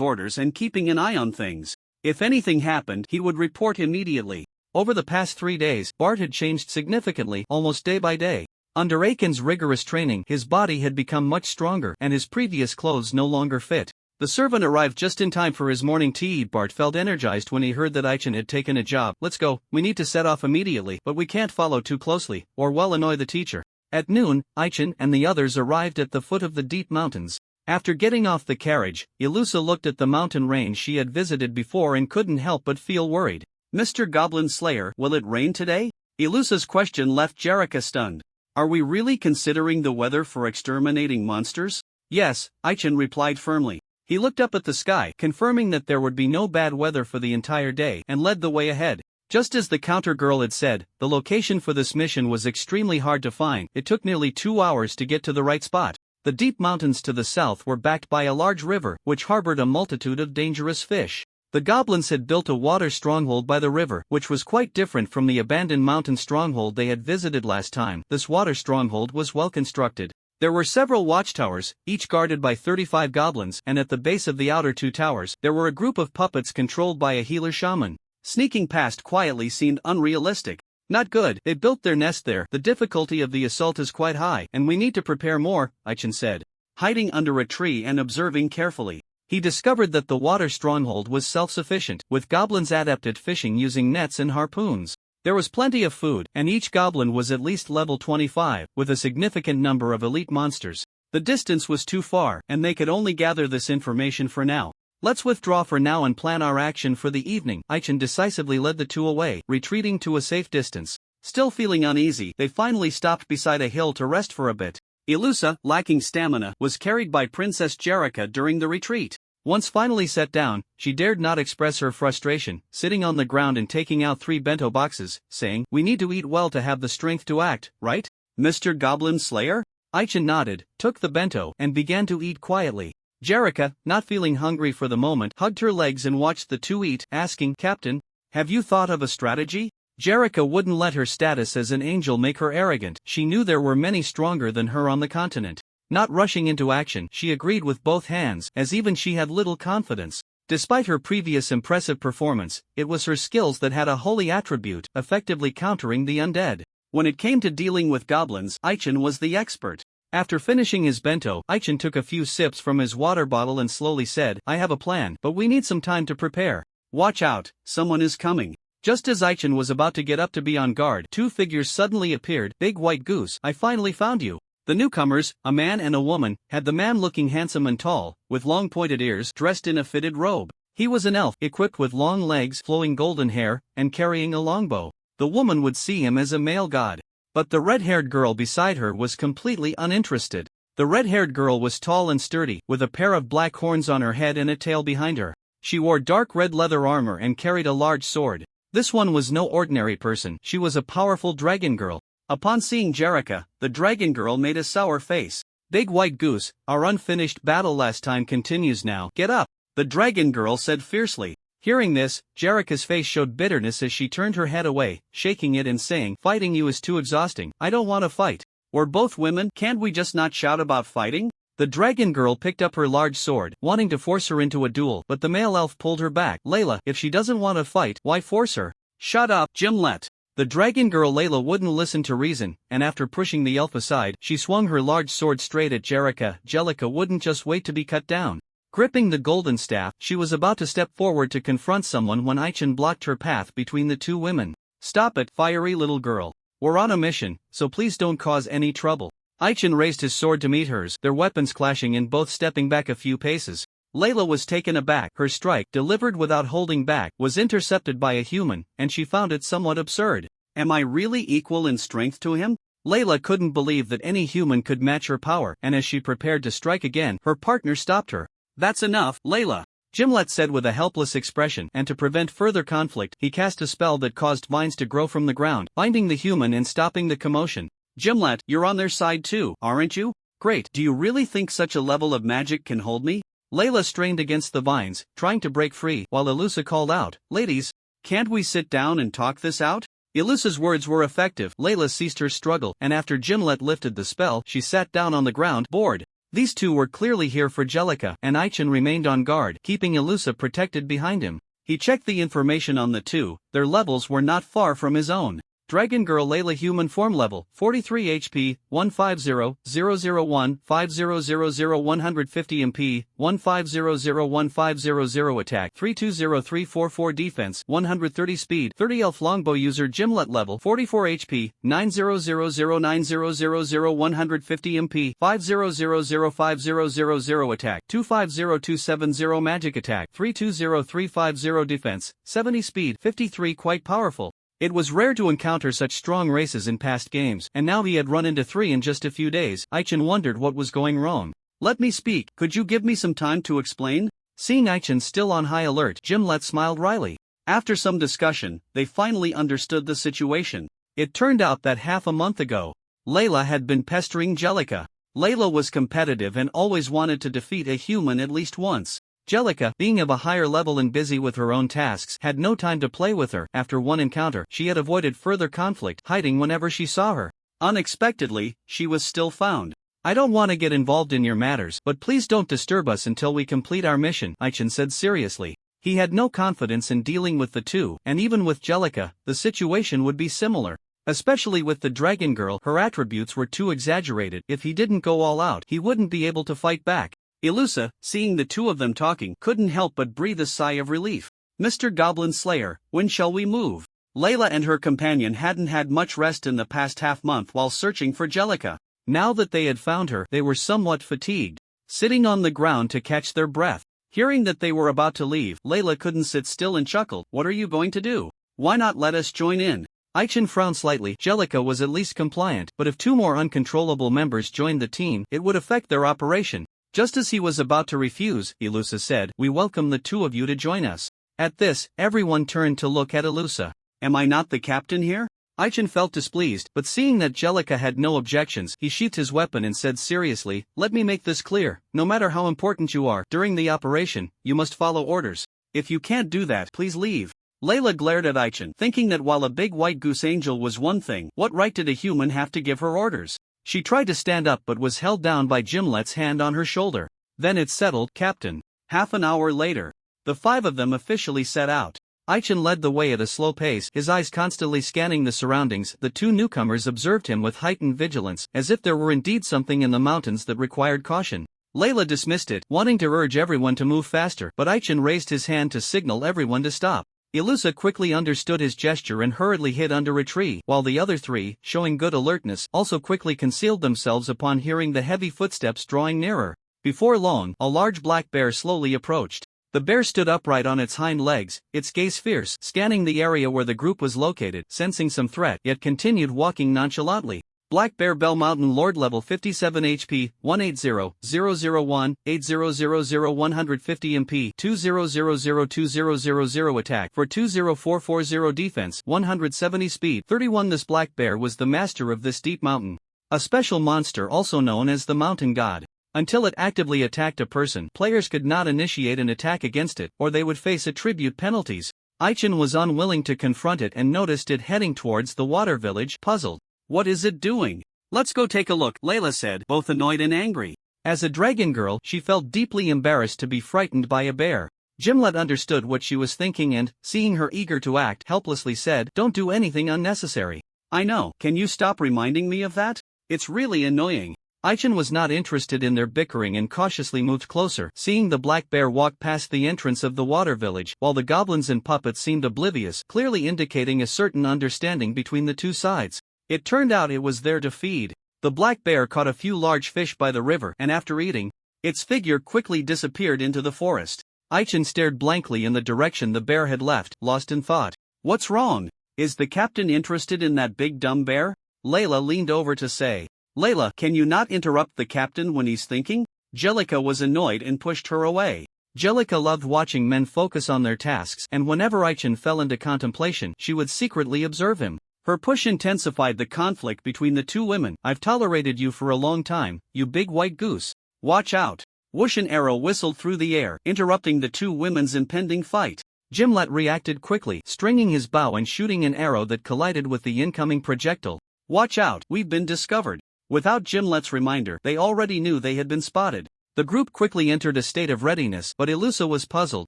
orders and keeping an eye on things. If anything happened, he would report immediately. Over the past 3 days, Bart had changed significantly, almost day by day. Under Aiken's rigorous training, his body had become much stronger, and his previous clothes no longer fit. The servant arrived just in time for his morning tea. Bart felt energized when he heard that Aichen had taken a job. "Let's go, we need to set off immediately, but we can't follow too closely, or we'll annoy the teacher." At noon, Aichen and the others arrived at the foot of the deep mountains. After getting off the carriage, Ilusa looked at the mountain range she had visited before and couldn't help but feel worried. "Mr. Goblin Slayer, will it rain today?" Ilusa's question left Jerrica stunned. "Are we really considering the weather for exterminating monsters?" "Yes," Aichen replied firmly. He looked up at the sky, confirming that there would be no bad weather for the entire day, and led the way ahead. Just as the counter girl had said, the location for this mission was extremely hard to find. It took nearly 2 hours to get to the right spot. The deep mountains to the south were backed by a large river, which harbored a multitude of dangerous fish. The goblins had built a water stronghold by the river, which was quite different from the abandoned mountain stronghold they had visited last time. This water stronghold was well constructed. There were several watchtowers, each guarded by 35 goblins, and at the base of the outer 2 towers, there were a group of puppets controlled by a healer shaman. Sneaking past quietly seemed unrealistic. "Not good. They built their nest there. The difficulty of the assault is quite high, and we need to prepare more," Aichen said. Hiding under a tree and observing carefully, he discovered that the water stronghold was self-sufficient, with goblins adept at fishing using nets and harpoons. There was plenty of food, and each goblin was at least level 25, with a significant number of elite monsters. The distance was too far, and they could only gather this information for now. "Let's withdraw for now and plan our action for the evening." Aichen decisively led the 2 away, retreating to a safe distance. Still feeling uneasy, they finally stopped beside a hill to rest for a bit. Ilusa, lacking stamina, was carried by Princess Jerrica during the retreat. Once finally set down, she dared not express her frustration, sitting on the ground and taking out 3 bento boxes, saying, "We need to eat well to have the strength to act, right, Mr. Goblin Slayer?" Aichen nodded, took the bento, and began to eat quietly. Jerrica, not feeling hungry for the moment, hugged her legs and watched the 2 eat, asking, "Captain, have you thought of a strategy?" Jerrica wouldn't let her status as an angel make her arrogant. She knew there were many stronger than her on the continent. Not rushing into action, she agreed with both hands, as even she had little confidence. Despite her previous impressive performance, it was her skills that had a holy attribute, effectively countering the undead. When it came to dealing with goblins, Aichin was the expert. After finishing his bento, Aichin took a few sips from his water bottle and slowly said, I have a plan, but we need some time to prepare. Watch out, someone is coming. Just as Aichin was about to get up to be on guard, two figures suddenly appeared. Big White Goose, I finally found you. The newcomers, a man and a woman, had the man looking handsome and tall, with long pointed ears, dressed in a fitted robe. He was an elf, equipped with long legs, flowing golden hair, and carrying a longbow. The woman would see him as a male god. But the red-haired girl beside her was completely uninterested. The red-haired girl was tall and sturdy, with a pair of black horns on her head and a tail behind her. She wore dark red leather armor and carried a large sword. This one was no ordinary person, she was a powerful dragon girl. Upon seeing Jerrica, the dragon girl made a sour face. Big White Goose, our unfinished battle last time continues now. Get up, the dragon girl said fiercely. Hearing this, Jerrica's face showed bitterness as she turned her head away, shaking it and saying, fighting you is too exhausting, I don't want to fight. We're both women, can't we just not shout about fighting? The dragon girl picked up her large sword, wanting to force her into a duel, but the male elf pulled her back. Layla, if she doesn't want to fight, why force her? Shut up, Gimlet. The dragon girl Layla wouldn't listen to reason, and after pushing the elf aside, she swung her large sword straight at Jerrica. Jellica wouldn't just wait to be cut down. Gripping the golden staff, she was about to step forward to confront someone when Aichin blocked her path between the two women. Stop it, fiery little girl. We're on a mission, so please don't cause any trouble. Aichin raised his sword to meet hers, their weapons clashing and both stepping back a few paces. Layla was taken aback. Her strike, delivered without holding back, was intercepted by a human, and she found it somewhat absurd. Am I really equal in strength to him? Layla couldn't believe that any human could match her power, and as she prepared to strike again, her partner stopped her. That's enough, Layla, Gimlet said with a helpless expression, and to prevent further conflict, he cast a spell that caused vines to grow from the ground, binding the human and stopping the commotion. Gimlet, you're on their side too, aren't you? Great, do you really think such a level of magic can hold me? Layla strained against the vines, trying to break free, while Ilusa called out, ladies, can't we sit down and talk this out? Ilusa's words were effective. Layla ceased her struggle, and after Gimlet lifted the spell, she sat down on the ground, bored. These two were clearly here for Jellica, and Aichin remained on guard, keeping Ilusa protected behind him. He checked the information on the two, their levels were not far from his own. Dragon Girl Layla human form level, 43 HP, 150-001, 5000 150 MP, 1500-1500 attack, 320344 defense, 130 speed, 30 elf longbow user Gimlet level, 44 HP, 90009000 150 MP, 5000 attack, 250270 magic attack, 320350 defense, 70 speed, 53 quite powerful. It was rare to encounter such strong races in past games, and now he had run into three in just a few days. Aichin wondered what was going wrong. Let me speak, could you give me some time to explain? Seeing Aichin still on high alert, Gimlet smiled wryly. After some discussion, they finally understood the situation. It turned out that half a month ago, Layla had been pestering Jellica. Layla was competitive and always wanted to defeat a human at least once. Jellica, being of a higher level and busy with her own tasks, had no time to play with her. After one encounter, she had avoided further conflict, hiding whenever she saw her. Unexpectedly, she was still found. I don't want to get involved in your matters, but please don't disturb us until we complete our mission, Aichin said seriously. He had no confidence in dealing with the two, and even with Jellica, the situation would be similar. Especially with the dragon girl, her attributes were too exaggerated. If he didn't go all out, he wouldn't be able to fight back. Ilusa, seeing the two of them talking, couldn't help but breathe a sigh of relief. Mr. Goblin Slayer, when shall we move? Layla and her companion hadn't had much rest in the past half-month while searching for Jellica. Now that they had found her, they were somewhat fatigued, sitting on the ground to catch their breath. Hearing that they were about to leave, Layla couldn't sit still and chuckled. What are you going to do? Why not let us join in? Aichin frowned slightly. Jellica was at least compliant, but if two more uncontrollable members joined the team, it would affect their operation. Just as he was about to refuse, Ilusa said, we welcome the two of you to join us. At this, everyone turned to look at Ilusa. Am I not the captain here? Aichin felt displeased, but seeing that Jellica had no objections, he sheathed his weapon and said seriously, let me make this clear, no matter how important you are, during the operation, you must follow orders. If you can't do that, please leave. Layla glared at Aichin, thinking that while a big white goose angel was one thing, what right did a human have to give her orders? She tried to stand up but was held down by Gimlet's hand on her shoulder. Then it settled, Captain. Half an hour later, The 5 of them officially set out. Aichen led the way at a slow pace, his eyes constantly scanning the surroundings. The 2 newcomers observed him with heightened vigilance, as if there were indeed something in the mountains that required caution. Layla dismissed it, wanting to urge everyone to move faster, but Aichen raised his hand to signal everyone to stop. Ilusa quickly understood his gesture and hurriedly hid under a tree, while the other 3, showing good alertness, also quickly concealed themselves upon hearing the heavy footsteps drawing nearer. Before long, a large black bear slowly approached. The bear stood upright on its hind legs, its gaze fierce, scanning the area where the group was located, sensing some threat, yet continued walking nonchalantly. Black Bear Bell Mountain Lord level 57 HP, 180-001, 8000-150 MP, 2000-2000 attack for 20440 defense, 170 speed, 31. This black bear was the master of this deep mountain. A special monster also known as the Mountain God. Until it actively attacked a person, players could not initiate an attack against it, or they would face attribute penalties. Aichen was unwilling to confront it and noticed it heading towards the water village, puzzled. What is it doing? Let's go take a look, Layla said, both annoyed and angry. As a dragon girl, she felt deeply embarrassed to be frightened by a bear. Gimlet understood what she was thinking and, seeing her eager to act, helplessly said, "Don't do anything unnecessary." "I know, can you stop reminding me of that? It's really annoying." Aichen was not interested in their bickering and cautiously moved closer, seeing the black bear walk past the entrance of the water village, while the goblins and puppets seemed oblivious, clearly indicating a certain understanding between the 2 sides. It turned out it was there to feed. The black bear caught a few large fish by the river and after eating, its figure quickly disappeared into the forest. Aichen stared blankly in the direction the bear had left, lost in thought. "What's wrong? Is the captain interested in that big dumb bear?" Layla leaned over to say. "Layla, can you not interrupt the captain when he's thinking?" Jellica was annoyed and pushed her away. Jellica loved watching men focus on their tasks, and whenever Aichen fell into contemplation, she would secretly observe him. Her push intensified the conflict between the 2 women. "I've tolerated you for a long time, you big white goose. Watch out." Whoosh, an arrow whistled through the air, interrupting the 2 women's impending fight. Gimlet reacted quickly, stringing his bow and shooting an arrow that collided with the incoming projectile. "Watch out, we've been discovered." Without Gimlet's reminder, they already knew they had been spotted. The group quickly entered a state of readiness, but Ilusa was puzzled.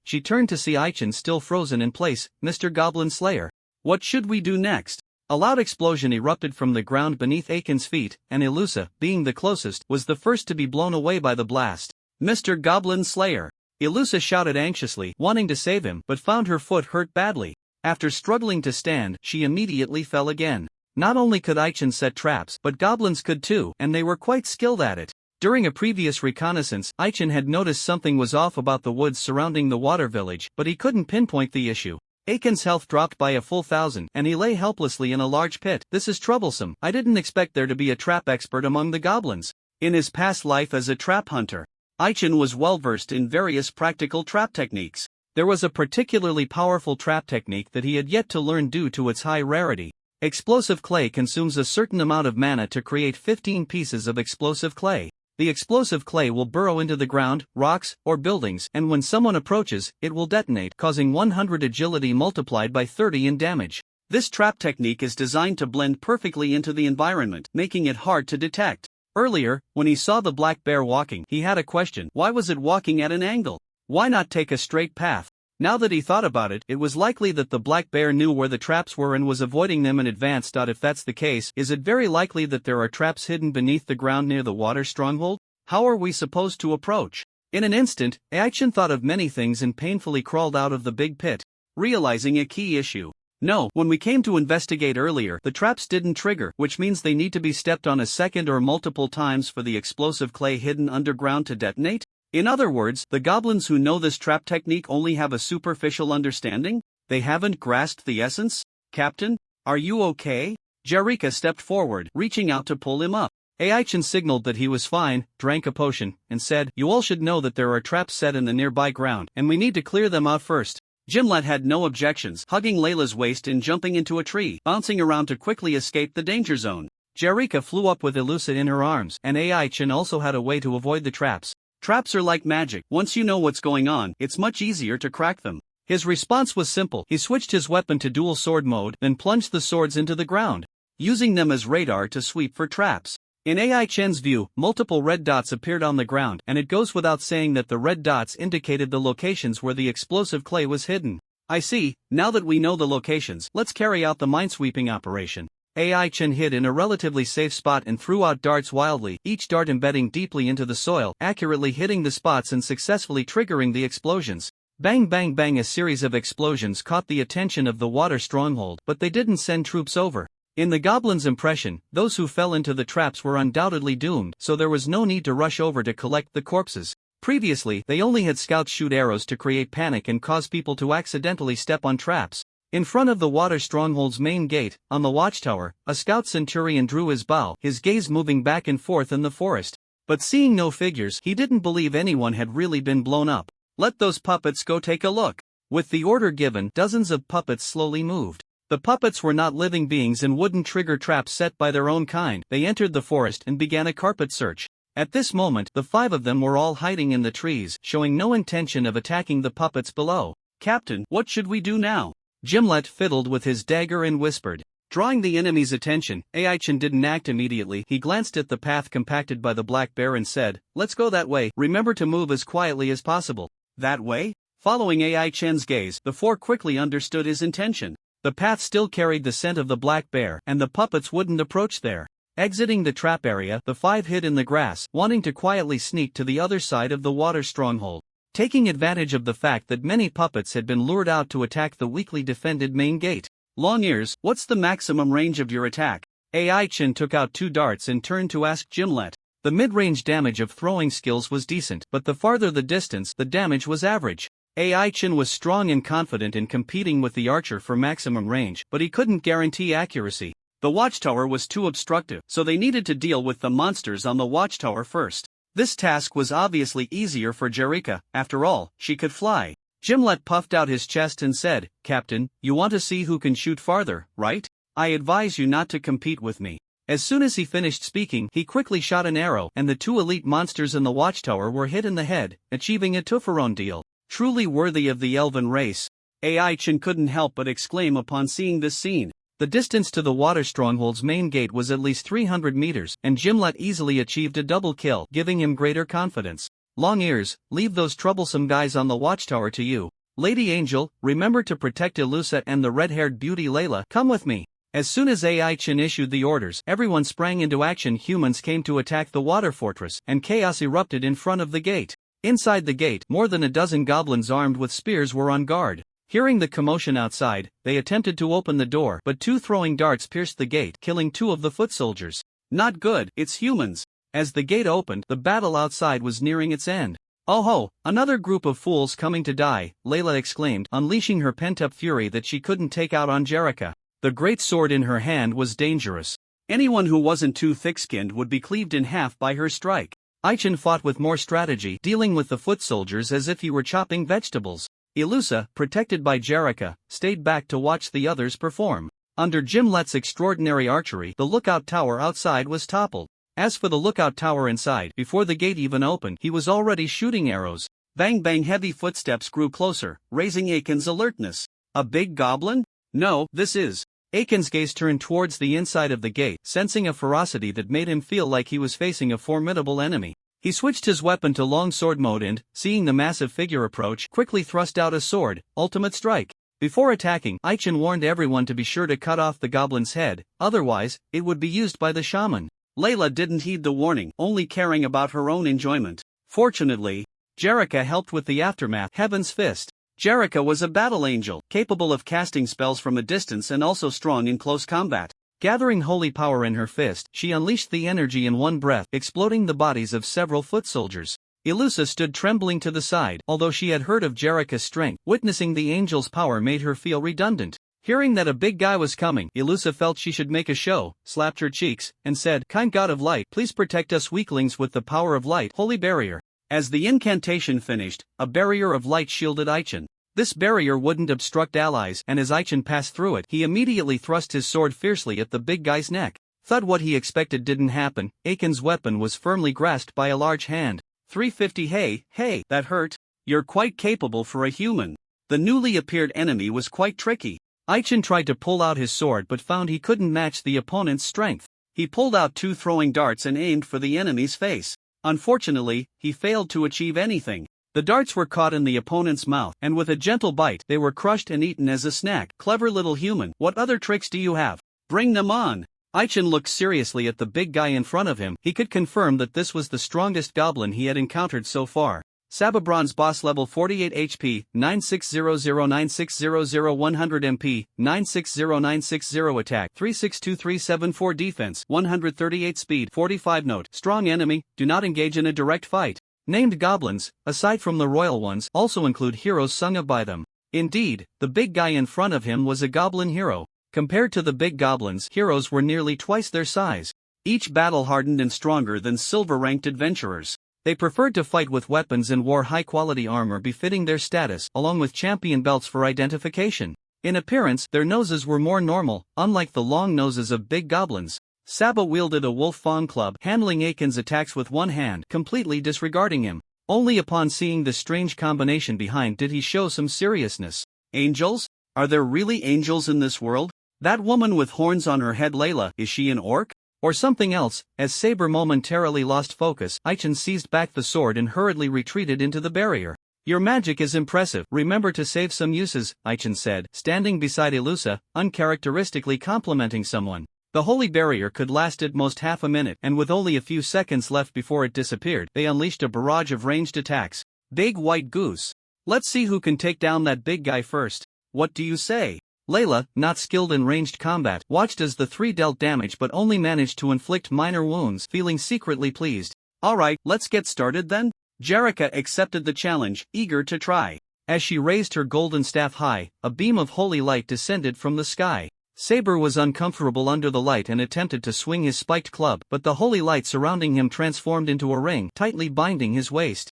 She turned to see Aichen still frozen in place. "Mr. Goblin Slayer, what should we do next?" A loud explosion erupted from the ground beneath Aichen's feet, and Ilusa, being the closest, was the first to be blown away by the blast. "Mr. Goblin Slayer!" Ilusa shouted anxiously, wanting to save him, but found her foot hurt badly. After struggling to stand, she immediately fell again. Not only could Aichen set traps, but goblins could too, and they were quite skilled at it. During a previous reconnaissance, Aichen had noticed something was off about the woods surrounding the water village, but he couldn't pinpoint the issue. Aichen's health dropped by a full 1,000, and he lay helplessly in a large pit. "This is troublesome. I didn't expect there to be a trap expert among the goblins." In his past life as a trap hunter, Aichen was well versed in various practical trap techniques. There was a particularly powerful trap technique that he had yet to learn due to its high rarity. Explosive clay consumes a certain amount of mana to create 15 pieces of explosive clay. The explosive clay will burrow into the ground, rocks, or buildings, and when someone approaches, it will detonate, causing 100 agility multiplied by 30 in damage. This trap technique is designed to blend perfectly into the environment, making it hard to detect. Earlier, when he saw the black bear walking, he had a question. Why was it walking at an angle? Why not take a straight path? Now that he thought about it, it was likely that the black bear knew where the traps were and was avoiding them in advance. If that's the case, is it very likely that there are traps hidden beneath the ground near the water stronghold? How are we supposed to approach? In an instant, Aichen thought of many things and painfully crawled out of the big pit, realizing a key issue. No, when we came to investigate earlier, the traps didn't trigger, which means they need to be stepped on a second or multiple times for the explosive clay hidden underground to detonate? In other words, the goblins who know this trap technique only have a superficial understanding? They haven't grasped the essence? "Captain, are you okay?" Jerika stepped forward, reaching out to pull him up. Aichen signaled that he was fine, drank a potion, and said, "You all should know that there are traps set in the nearby ground, and we need to clear them out first." Gimlet had no objections, hugging Layla's waist and jumping into a tree, bouncing around to quickly escape the danger zone. Jerika flew up with Ilusa in her arms, and Aichen also had a way to avoid the traps. Traps are like magic. Once you know what's going on, it's much easier to crack them. His response was simple. He switched his weapon to dual sword mode, then plunged the swords into the ground, using them as radar to sweep for traps. In AI Chen's view, multiple red dots appeared on the ground, and it goes without saying that the red dots indicated the locations where the explosive clay was hidden. I see, now that we know the locations, let's carry out the minesweeping operation. AI Chen hid in a relatively safe spot and threw out darts wildly, each dart embedding deeply into the soil, accurately hitting the spots and successfully triggering the explosions. Bang bang bang, a series of explosions caught the attention of the water stronghold, but they didn't send troops over. In the goblins' impression, those who fell into the traps were undoubtedly doomed, so there was no need to rush over to collect the corpses. Previously, they only had scouts shoot arrows to create panic and cause people to accidentally step on traps. In front of the water stronghold's main gate, on the watchtower, a scout centurion drew his bow, his gaze moving back and forth in the forest. But seeing no figures, he didn't believe anyone had really been blown up. Let those puppets go take a look. With the order given, dozens of puppets slowly moved. The puppets were not living beings in wooden trigger traps set by their own kind. They entered the forest and began a carpet search. At this moment, the 5 of them were all hiding in the trees, showing no intention of attacking the puppets below. "Captain, what should we do now?" Gimlet fiddled with his dagger and whispered. Drawing the enemy's attention, AI Chen didn't act immediately. He glanced at the path compacted by the black bear and said, "Let's go that way. Remember to move as quietly as possible." "That way?" Following AI Chen's gaze, the 4 quickly understood his intention. The path still carried the scent of the black bear, and the puppets wouldn't approach there. Exiting the trap area, the 5 hid in the grass, wanting to quietly sneak to the other side of the water stronghold. Taking advantage of the fact that many puppets had been lured out to attack the weakly defended main gate. "Long Ears, what's the maximum range of your attack?" AI Chen took out 2 darts and turned to ask Gimlet. The mid-range damage of throwing skills was decent, but the farther the distance, the damage was average. AI Chen was strong and confident in competing with the archer for maximum range, but he couldn't guarantee accuracy. The watchtower was too obstructive, so they needed to deal with the monsters on the watchtower first. This task was obviously easier for Jerika. After all, she could fly. Gimlet puffed out his chest and said, "Captain, you want to see who can shoot farther, right? I advise you not to compete with me." As soon as he finished speaking, he quickly shot an arrow, and the 2 elite monsters in the watchtower were hit in the head, achieving a Tufferone deal. Truly worthy of the elven race. AI Chen couldn't help but exclaim upon seeing this scene. The distance to the water stronghold's main gate was at least 300 meters, and Gimlet easily achieved a double kill, giving him greater confidence. "Long Ears, leave those troublesome guys on the watchtower to you. Lady Angel, remember to protect Ilusa and the red-haired beauty Layla. Come with me." As soon as AI Chen issued the orders, everyone sprang into action. Humans came to attack the water fortress, and chaos erupted in front of the gate. Inside the gate, more than a dozen goblins armed with spears were on guard. Hearing the commotion outside, they attempted to open the door, but 2 throwing darts pierced the gate, killing 2 of the foot soldiers. "Not good, it's humans." As the gate opened, the battle outside was nearing its end. "Oh ho, another group of fools coming to die," Layla exclaimed, unleashing her pent-up fury that she couldn't take out on Jerika. The great sword in her hand was dangerous. Anyone who wasn't too thick-skinned would be cleaved in half by her strike. Aichen fought with more strategy, dealing with the foot soldiers as if he were chopping vegetables. Ilusa, protected by Jerika, stayed back to watch the others perform. Under Gimlet's extraordinary archery, the lookout tower outside was toppled. As for the lookout tower inside, before the gate even opened, he was already shooting arrows. Bang bang, heavy footsteps grew closer, raising Aiken's alertness. "A big goblin? No, this is." Aiken's gaze turned towards the inside of the gate, sensing a ferocity that made him feel like he was facing a formidable enemy. He switched his weapon to long sword mode and, seeing the massive figure approach, quickly thrust out a sword, ultimate strike. Before attacking, Aichen warned everyone to be sure to cut off the goblin's head, otherwise, it would be used by the shaman. Layla didn't heed the warning, only caring about her own enjoyment. Fortunately, Jerika helped with the aftermath. Heaven's Fist. Jerika was a battle angel, capable of casting spells from a distance and also strong in close combat. Gathering holy power in her fist, she unleashed the energy in one breath, exploding the bodies of several foot soldiers. Ilusa stood trembling to the side, although she had heard of Jerika's strength. Witnessing the angel's power made her feel redundant. Hearing that a big guy was coming, Ilusa felt she should make a show, slapped her cheeks, and said, "Kind God of Light, please protect us weaklings with the power of light, holy barrier." As the incantation finished, a barrier of light shielded Aichen. This barrier wouldn't obstruct allies, and as Aichen passed through it, he immediately thrust his sword fiercely at the big guy's neck. Thud. What he expected didn't happen. Aiken's weapon was firmly grasped by a large hand. 350. Hey, that hurt. You're quite capable for a human. The newly appeared enemy was quite tricky. Aichen tried to pull out his sword but found he couldn't match the opponent's strength. He pulled out 2 throwing darts and aimed for the enemy's face. Unfortunately, he failed to achieve anything. The darts were caught in the opponent's mouth, and with a gentle bite, they were crushed and eaten as a snack. Clever little human, what other tricks do you have? Bring them on! Aichin looked seriously at the big guy in front of him. He could confirm that this was the strongest goblin he had encountered so far. Sababron's boss level 48 HP, 96009600 100 MP, 960960 attack, 362374 defense, 138 speed, 45 note. Strong enemy, do not engage in a direct fight. Named goblins, aside from the royal ones, also include heroes sung of by them. Indeed, the big guy in front of him was a goblin hero. Compared to the big goblins, heroes were nearly twice their size. Each battle-hardened and stronger than silver-ranked adventurers. They preferred to fight with weapons and wore high-quality armor befitting their status, along with champion belts for identification. In appearance, their noses were more normal, unlike the long noses of big goblins. Saba wielded a wolf fawn club, handling Aiken's attacks with one hand, completely disregarding him. Only upon seeing the strange combination behind did he show some seriousness. Angels? Are there really angels in this world? That woman with horns on her head, Layla, is she an orc? Or something else? As Saber momentarily lost focus, Aichin seized back the sword and hurriedly retreated into the barrier. Your magic is impressive. Remember to save some uses, Aichin said, standing beside Ilusa, uncharacteristically complimenting someone. The holy barrier could last at most half a minute, and with only a few seconds left before it disappeared, they unleashed a barrage of ranged attacks. Big white goose. Let's see who can take down that big guy first. What do you say? Layla, not skilled in ranged combat, watched as the 3 dealt damage but only managed to inflict minor wounds, feeling secretly pleased. Alright, let's get started then? Jerica accepted the challenge, eager to try. As she raised her golden staff high, a beam of holy light descended from the sky. Saber was uncomfortable under the light and attempted to swing his spiked club, but the holy light surrounding him transformed into a ring, tightly binding his waist.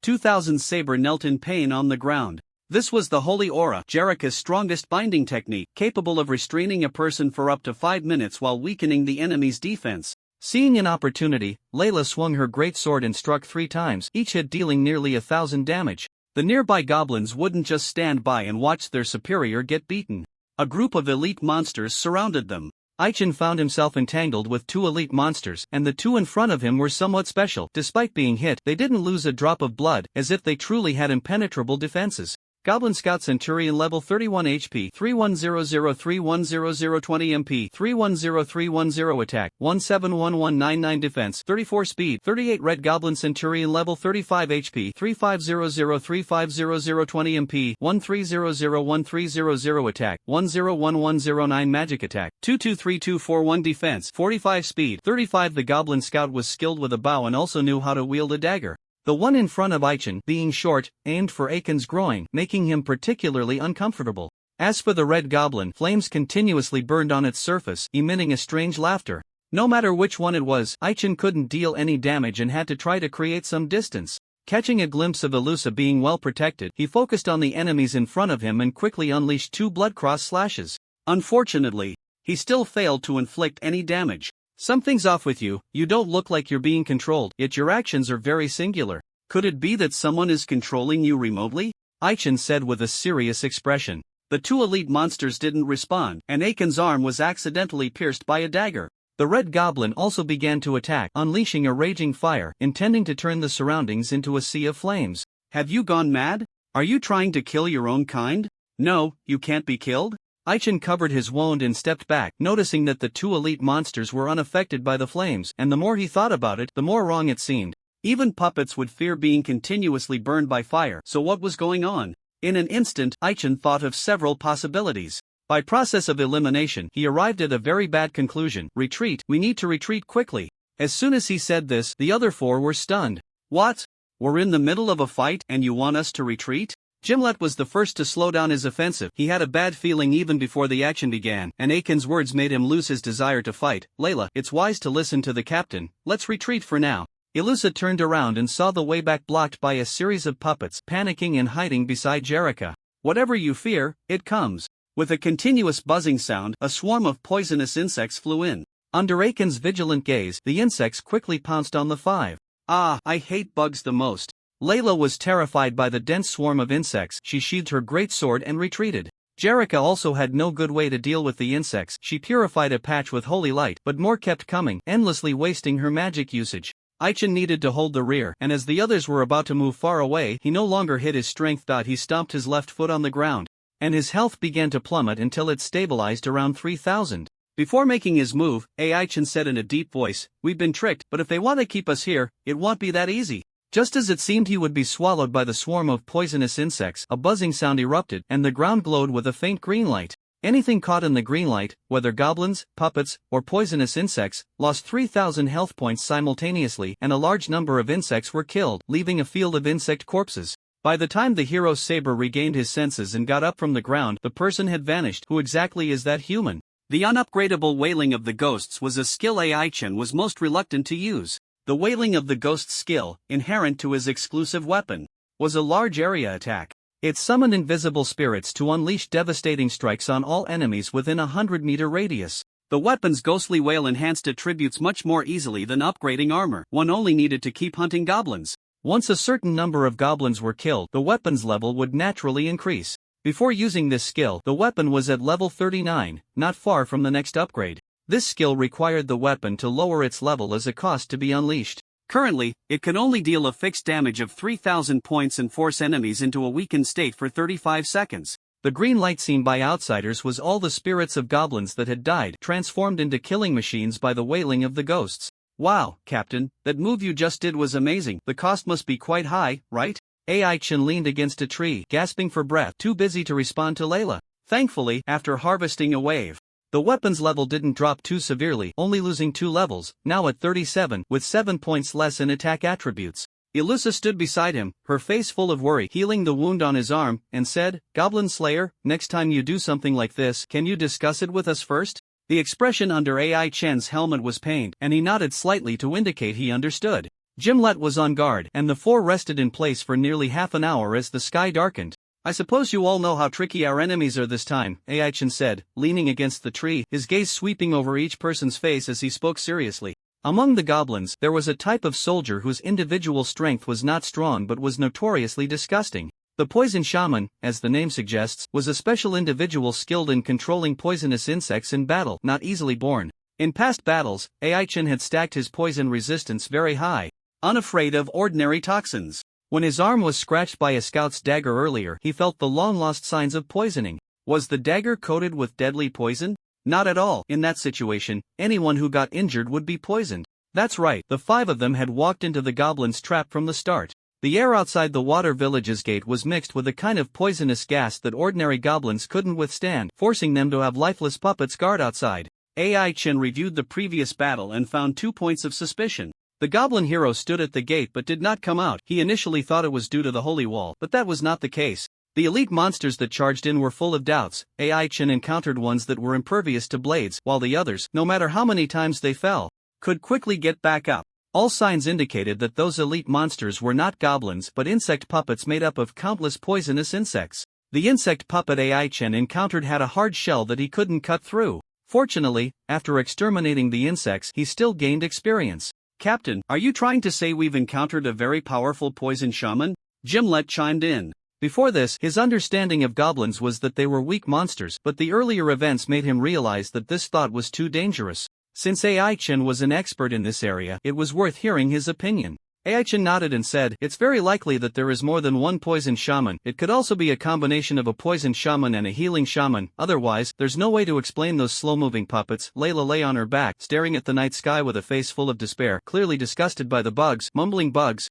2000 Saber knelt in pain on the ground. This was the Holy Aura, Jerica's strongest binding technique, capable of restraining a person for up to 5 minutes while weakening the enemy's defense. Seeing an opportunity, Layla swung her great sword and struck 3 times, each hit dealing nearly 1,000 damage. The nearby goblins wouldn't just stand by and watch their superior get beaten. A group of elite monsters surrounded them. Aichin found himself entangled with 2 elite monsters, and the 2 in front of him were somewhat special. Despite being hit, they didn't lose a drop of blood, as if they truly had impenetrable defenses. Goblin Scout Centurion level 31 HP, 3100-3100 20 MP, 310310 attack, 171199 defense, 34 speed, 38 Red Goblin Centurion level 35 HP, 3500-3500 20 MP, 1300-1300 attack, 101109 magic attack, 223241 defense, 45 speed, 35 The Goblin Scout was skilled with a bow and also knew how to wield a dagger. The one in front of Aichin, being short, aimed for Aiken's groin, making him particularly uncomfortable. As for the Red Goblin, flames continuously burned on its surface, emitting a strange laughter. No matter which one it was, Aichin couldn't deal any damage and had to try to create some distance. Catching a glimpse of Ilusa being well protected, he focused on the enemies in front of him and quickly unleashed 2 blood-cross slashes. Unfortunately, he still failed to inflict any damage. Something's off with you, you don't look like you're being controlled, yet your actions are very singular. Could it be that someone is controlling you remotely? Aichin said with a serious expression. The 2 elite monsters didn't respond, and Aiken's arm was accidentally pierced by a dagger. The Red Goblin also began to attack, unleashing a raging fire, intending to turn the surroundings into a sea of flames. Have you gone mad? Are you trying to kill your own kind? No, you can't be killed? Aichin covered his wound and stepped back, noticing that the 2 elite monsters were unaffected by the flames, and the more he thought about it, the more wrong it seemed. Even puppets would fear being continuously burned by fire, so what was going on? In an instant, Aichin thought of several possibilities. By process of elimination, he arrived at a very bad conclusion. Retreat, we need to retreat quickly. As soon as he said this, the other 4 were stunned. What? We're in the middle of a fight and you want us to retreat? Gimlet was the first to slow down his offensive. He had a bad feeling even before the action began, and Aiken's words made him lose his desire to fight. Layla, it's wise to listen to the captain. Let's retreat for now. Ilusa turned around and saw the way back blocked by a series of puppets, panicking and hiding beside Jerica. Whatever you fear, it comes. With a continuous buzzing sound, a swarm of poisonous insects flew in. Under Aiken's vigilant gaze, the insects quickly pounced on the 5. I hate bugs the most. Layla was terrified by the dense swarm of insects. She sheathed her great sword and retreated. Jerrica also had no good way to deal with the insects. She purified a patch with holy light, but more kept coming, endlessly wasting her magic usage. Aichin needed to hold the rear, and as the others were about to move far away, he no longer hid his strength. He stomped his left foot on the ground, and his health began to plummet until it stabilized around 3,000. Before making his move, Aichin said in a deep voice, "We've been tricked, but if they want to keep us here, it won't be that easy." Just as it seemed he would be swallowed by the swarm of poisonous insects, a buzzing sound erupted, and the ground glowed with a faint green light. Anything caught in the green light, whether goblins, puppets, or poisonous insects, lost 3,000 health points simultaneously, and a large number of insects were killed, leaving a field of insect corpses. By the time the hero's saber regained his senses and got up from the ground, the person had vanished. Who exactly is that human? The unupgradable Wailing of the Ghosts was a skill Aichin was most reluctant to use. The Wailing of the Ghosts skill, inherent to his exclusive weapon, was a large area attack. It summoned invisible spirits to unleash devastating strikes on all enemies within a 100-meter radius. The weapon's ghostly wail enhanced attributes much more easily than upgrading armor. One only needed to keep hunting goblins. Once a certain number of goblins were killed, the weapon's level would naturally increase. Before using this skill, the weapon was at level 39, not far from the next upgrade. This skill required the weapon to lower its level as a cost to be unleashed. Currently, it can only deal a fixed damage of 3,000 points and force enemies into a weakened state for 35 seconds. The green light seen by outsiders was all the spirits of goblins that had died, transformed into killing machines by the Wailing of the Ghosts. Wow, Captain, that move you just did was amazing. The cost must be quite high, right? Aichin leaned against a tree, gasping for breath, too busy to respond to Layla. Thankfully, after harvesting a wave, the weapon's level didn't drop too severely, only losing 2 levels, now at 37, with 7 points less in attack attributes. Ilusa stood beside him, her face full of worry, healing the wound on his arm, and said, "Goblin Slayer, next time you do something like this, can you discuss it with us first?" The expression under Aichin's helmet was pained, and he nodded slightly to indicate he understood. Gimlet was on guard, and the 4 rested in place for nearly half an hour as the sky darkened. "I suppose you all know how tricky our enemies are this time," Aichin said, leaning against the tree, his gaze sweeping over each person's face as he spoke seriously. Among the goblins, there was a type of soldier whose individual strength was not strong but was notoriously disgusting. The Poison Shaman, as the name suggests, was a special individual skilled in controlling poisonous insects in battle, not easily born. In past battles, Aichin had stacked his poison resistance very high, unafraid of ordinary toxins. When his arm was scratched by a scout's dagger earlier, he felt the long-lost signs of poisoning. Was the dagger coated with deadly poison? Not at all. In that situation, anyone who got injured would be poisoned. That's right, the 5 of them had walked into the goblin's trap from the start. The air outside the water village's gate was mixed with a kind of poisonous gas that ordinary goblins couldn't withstand, forcing them to have lifeless puppets guard outside. Aichin reviewed the previous battle and found 2 points of suspicion. The goblin hero stood at the gate but did not come out. He initially thought it was due to the holy wall, but that was not the case. The elite monsters that charged in were full of doubts. Aichin encountered ones that were impervious to blades, while the others, no matter how many times they fell, could quickly get back up. All signs indicated that those elite monsters were not goblins but insect puppets made up of countless poisonous insects. The insect puppet Aichin encountered had a hard shell that he couldn't cut through. Fortunately, after exterminating the insects, he still gained experience. "Captain, are you trying to say we've encountered a very powerful poison shaman?" Gimlet chimed in. Before this, his understanding of goblins was that they were weak monsters, but the earlier events made him realize that this thought was too dangerous. Since Aichin was an expert in this area, it was worth hearing his opinion. Aichin nodded and said, "It's very likely that there is more than one poison shaman. It could also be a combination of a poison shaman and a healing shaman, otherwise, there's no way to explain those slow-moving puppets." Layla lay on her back, staring at the night sky with a face full of despair, clearly disgusted by the bugs, mumbling bugs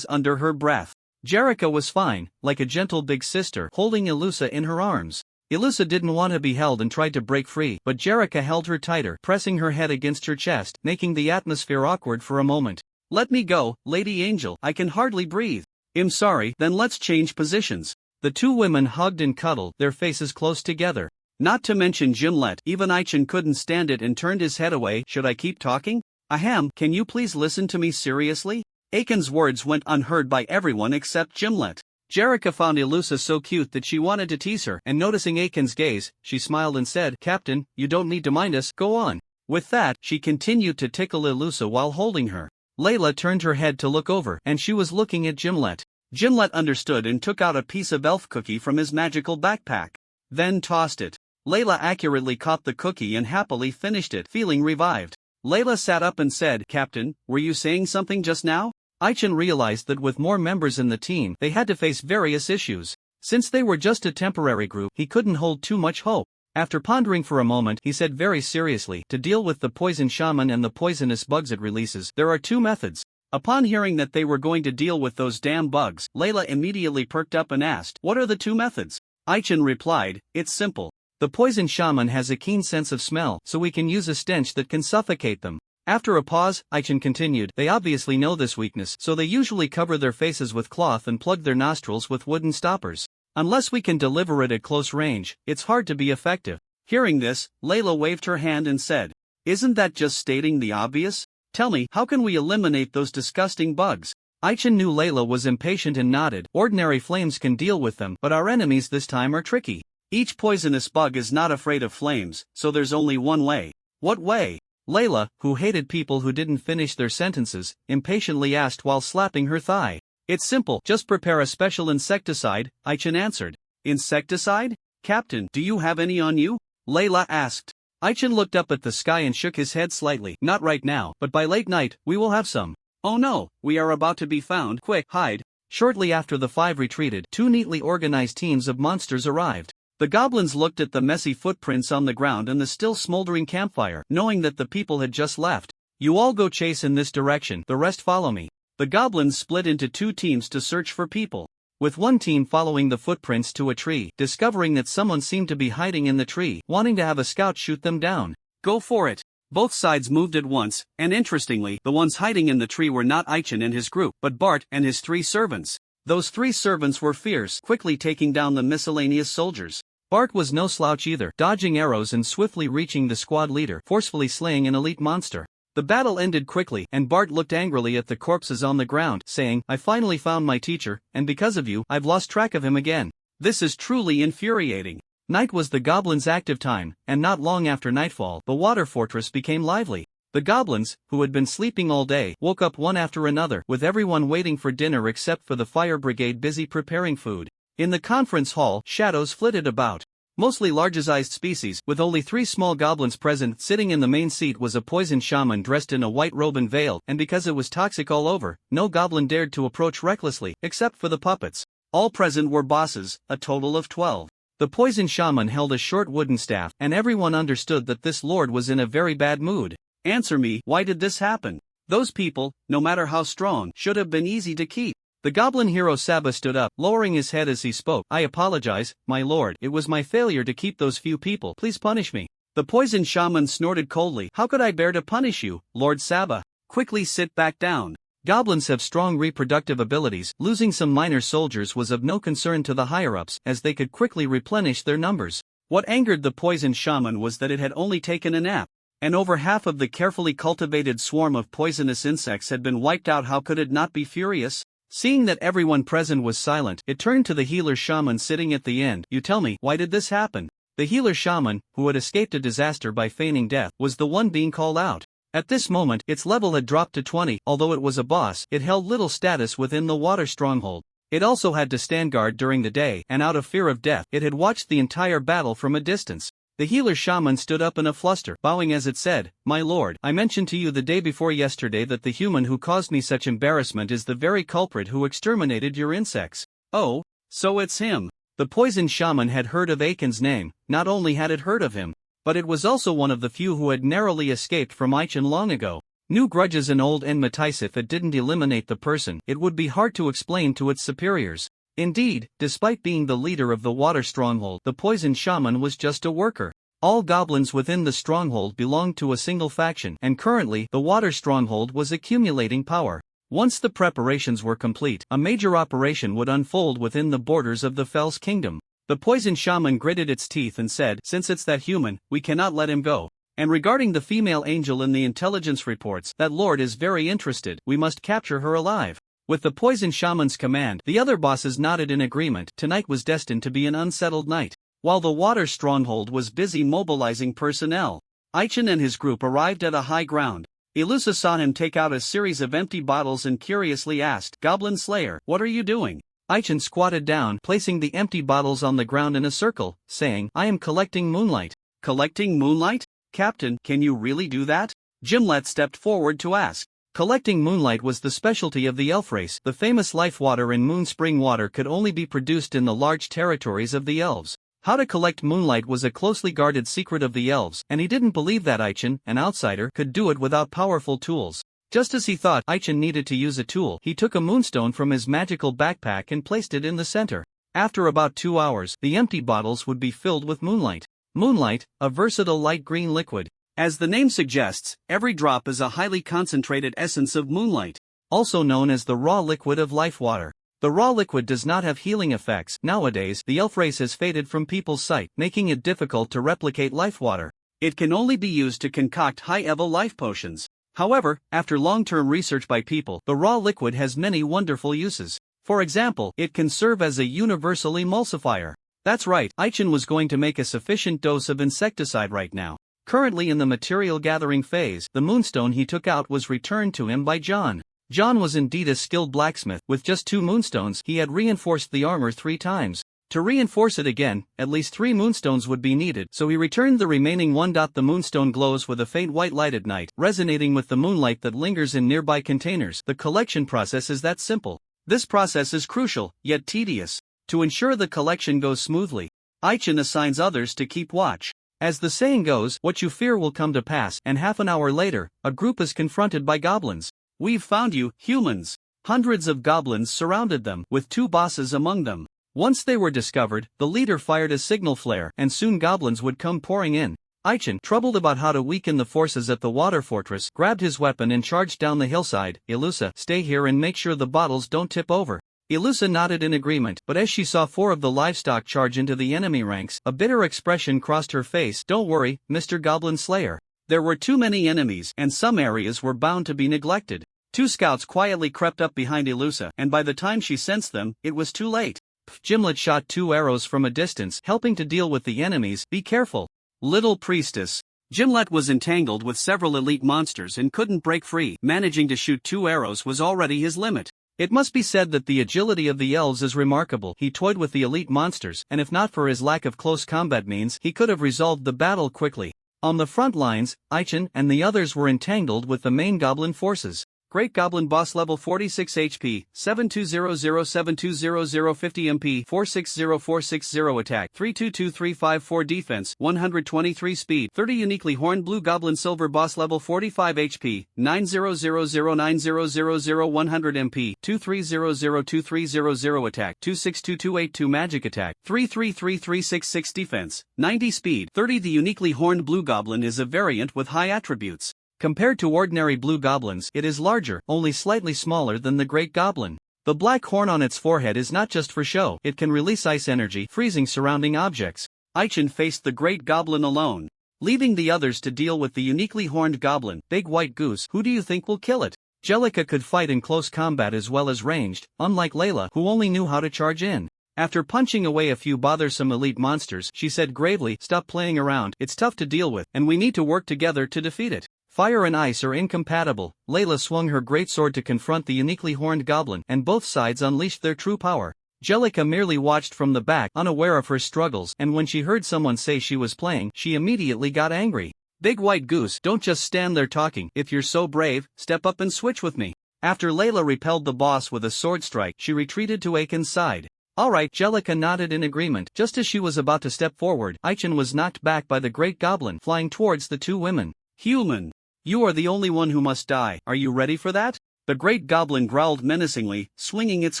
under her breath. Jerrica was fine, like a gentle big sister, holding Ilusa in her arms. Ilusa didn't want to be held and tried to break free, but Jerrica held her tighter, pressing her head against her chest, making the atmosphere awkward for a moment. "Let me go, Lady Angel, I can hardly breathe." "I'm sorry, then let's change positions." The 2 women hugged and cuddled, their faces close together. Not to mention Gimlet, even Aichin couldn't stand it and turned his head away. "Should I keep talking? Ahem, can you please listen to me seriously?" Aiken's words went unheard by everyone except Gimlet. Jerrica found Ilusa so cute that she wanted to tease her, and noticing Aiken's gaze, she smiled and said, "Captain, you don't need to mind us, go on." With that, she continued to tickle Ilusa while holding her. Layla turned her head to look over, and she was looking at Gimlet. Gimlet understood and took out a piece of elf cookie from his magical backpack. then tossed it. Layla accurately caught the cookie and happily finished it, feeling revived. Layla sat up and said, "Captain, were you saying something just now?" Aichen realized that with more members in the team, they had to face various issues. Since they were just a temporary group, he couldn't hold too much hope. After pondering for a moment, he said very seriously, "To deal with the poison shaman and the poisonous bugs it releases, there are two methods." Upon hearing that they were going to deal with those damn bugs, Layla immediately perked up and asked, "What are the two methods?" Aichen replied, "It's simple. The poison shaman has a keen sense of smell, so we can use a stench that can suffocate them." After a pause, Aichen continued, "They obviously know this weakness, so they usually cover their faces with cloth and plug their nostrils with wooden stoppers. Unless we can deliver it at close range, it's hard to be effective." Hearing this, Layla waved her hand and said, "Isn't that just stating the obvious? Tell me, how can we eliminate those disgusting bugs?" Aichen knew Layla was impatient and nodded. "Ordinary flames can deal with them, but our enemies this time are tricky. Each poisonous bug is not afraid of flames, so there's only one way." "What way?" Layla, who hated people who didn't finish their sentences, impatiently asked while slapping her thigh. "It's simple, just prepare a special insecticide," Aichen answered. "Insecticide? Captain, do you have any on you?" Layla asked. Aichen looked up at the sky and shook his head slightly. "Not right now, but by late night, we will have some." "Oh no, we are about to be found. Quick, hide." Shortly after the five retreated, two neatly organized teams of monsters arrived. The goblins looked at the messy footprints on the ground and the still smoldering campfire, knowing that the people had just left. "You all go chase in this direction, the rest follow me." The goblins split into two teams to search for people, with one team following the footprints to a tree, discovering that someone seemed to be hiding in the tree, wanting to have a scout shoot them down. "Go for it." Both sides moved at once, and interestingly, the ones hiding in the tree were not Aichen and his group, but Bart and his 3 servants. Those 3 servants were fierce, quickly taking down the miscellaneous soldiers. Bart was no slouch either, dodging arrows and swiftly reaching the squad leader, forcefully slaying an elite monster. The battle ended quickly, and Bart looked angrily at the corpses on the ground, saying, "I finally found my teacher, and because of you, I've lost track of him again. This is truly infuriating." Night was the goblins' active time, and not long after nightfall, the water fortress became lively. The goblins, who had been sleeping all day, woke up one after another, with everyone waiting for dinner except for the fire brigade busy preparing food. In the conference hall, shadows flitted about. Mostly large-sized species, with only 3 small goblins present. Sitting in the main seat was a poison shaman dressed in a white robe and veil, and because it was toxic all over, no goblin dared to approach recklessly, except for the puppets. All present were bosses, a total of 12. The poison shaman held a short wooden staff, and everyone understood that this lord was in a very bad mood. "Answer me, why did this happen? Those people, no matter how strong, should have been easy to keep." The goblin hero Saba stood up, lowering his head as he spoke. "I apologize, my lord, it was my failure to keep those few people, please punish me." The poison shaman snorted coldly. "How could I bear to punish you, Lord Saba? Quickly sit back down." Goblins have strong reproductive abilities. Losing some minor soldiers was of no concern to the higher-ups, as they could quickly replenish their numbers. What angered the poison shaman was that it had only taken a nap, and over half of the carefully cultivated swarm of poisonous insects had been wiped out. How could it not be furious? Seeing that everyone present was silent, it turned to the healer shaman sitting at the end. "You tell me, why did this happen?" The healer shaman, who had escaped a disaster by feigning death, was the one being called out. At this moment, its level had dropped to 20. Although it was a boss, it held little status within the water stronghold. It also had to stand guard during the day, and out of fear of death, it had watched the entire battle from a distance. The healer shaman stood up in a fluster, bowing as it said, "My lord, I mentioned to you the day before yesterday that the human who caused me such embarrassment is the very culprit who exterminated your insects." "Oh, so it's him." The poison shaman had heard of Aiken's name. Not only had it heard of him, but it was also one of the few who had narrowly escaped from Aichen long ago. New grudges and old enmities. If it didn't eliminate the person, it would be hard to explain to its superiors. Indeed, despite being the leader of the water stronghold, the poison shaman was just a worker. All goblins within the stronghold belonged to a single faction, and currently, the water stronghold was accumulating power. Once the preparations were complete, a major operation would unfold within the borders of the Fels Kingdom. The poison shaman gritted its teeth and said, "Since it's that human, we cannot let him go. And regarding the female angel in the intelligence reports, that lord is very interested. We must capture her alive." With the poison shaman's command, the other bosses nodded in agreement. Tonight was destined to be an unsettled night. While the water stronghold was busy mobilizing personnel, Aichen and his group arrived at a high ground. Ilusa saw him take out a series of empty bottles and curiously asked, "Goblin Slayer, what are you doing?" Aichen squatted down, placing the empty bottles on the ground in a circle, saying, "I am collecting moonlight." "Collecting moonlight? Captain, can you really do that?" Gimlet stepped forward to ask. Collecting moonlight was the specialty of the elf race. The famous life water in Moon Spring water could only be produced in the large territories of the elves. How to collect moonlight was a closely guarded secret of the elves, and he didn't believe that Aichen, an outsider, could do it without powerful tools. Just as he thought Aichen needed to use a tool, he took a moonstone from his magical backpack and placed it in the center. After about 2 hours, the empty bottles would be filled with moonlight. Moonlight, a versatile light green liquid. As the name suggests, every drop is a highly concentrated essence of moonlight, also known as the raw liquid of life water. The raw liquid does not have healing effects. Nowadays, the elf race has faded from people's sight, making it difficult to replicate life water. It can only be used to concoct high-level life potions. However, after long-term research by people, the raw liquid has many wonderful uses. For example, it can serve as a universal emulsifier. That's right, Aichen was going to make a sufficient dose of insecticide right now. Currently in the material gathering phase, the moonstone he took out was returned to him by John. John was indeed a skilled blacksmith. With just 2 moonstones, he had reinforced the armor 3 times. To reinforce it again, at least 3 moonstones would be needed, so he returned the remaining 1. The moonstone glows with a faint white light at night, resonating with the moonlight that lingers in nearby containers. The collection process is that simple. This process is crucial, yet tedious. To ensure the collection goes smoothly, Aichen assigns others to keep watch. As the saying goes, what you fear will come to pass, and half an hour later, a group is confronted by goblins. "We've found you, humans." Hundreds of goblins surrounded them, with 2 bosses among them. Once they were discovered, the leader fired a signal flare, and soon goblins would come pouring in. Aichen, troubled about how to weaken the forces at the water fortress, grabbed his weapon and charged down the hillside. "Ilusa, stay here and make sure the bottles don't tip over." Ilusa nodded in agreement, but as she saw 4 of the livestock charge into the enemy ranks, a bitter expression crossed her face. "Don't worry, Mr. Goblin Slayer. There were too many enemies, and some areas were bound to be neglected." 2 scouts quietly crept up behind Ilusa, and by the time she sensed them, it was too late. Gimlet shot 2 arrows from a distance, helping to deal with the enemies. "Be careful, little priestess." Gimlet was entangled with several elite monsters and couldn't break free. Managing to shoot 2 arrows was already his limit. It must be said that the agility of the elves is remarkable. He toyed with the elite monsters, and if not for his lack of close combat means, he could have resolved the battle quickly. On the front lines, Aichen and the others were entangled with the main goblin forces. Great Goblin Boss level 46 HP, 7200-720-50 MP, 460460 attack, 322354 defense, 123 speed, 30 uniquely horned Blue Goblin Silver Boss level 45 HP, 90009000 100 MP, 23002300 attack, 262282 magic attack, 333366 defense, 90 speed, 30. The uniquely horned Blue Goblin is a variant with high attributes. Compared to ordinary blue goblins, it is larger, only slightly smaller than the Great Goblin. The black horn on its forehead is not just for show, it can release ice energy, freezing surrounding objects. Aichen faced the Great Goblin alone, leaving the others to deal with the uniquely horned goblin, Big White Goose. Who do you think will kill it? Jellica could fight in close combat as well as ranged, unlike Layla, who only knew how to charge in. After punching away a few bothersome elite monsters, she said gravely, "Stop playing around, it's tough to deal with, and we need to work together to defeat it." Fire and ice are incompatible. Layla swung her greatsword to confront the uniquely horned goblin, and both sides unleashed their true power. Jellica merely watched from the back, unaware of her struggles, and when she heard someone say she was playing, she immediately got angry. "Big White Goose, don't just stand there talking. If you're so brave, step up and switch with me." After Layla repelled the boss with a sword strike, she retreated to Aiken's side. "Alright," Jellica nodded in agreement. Just as she was about to step forward, Aichen was knocked back by the Great Goblin, flying towards the 2 women. "Human, you are the only one who must die. Are you ready for that?" The Great Goblin growled menacingly, swinging its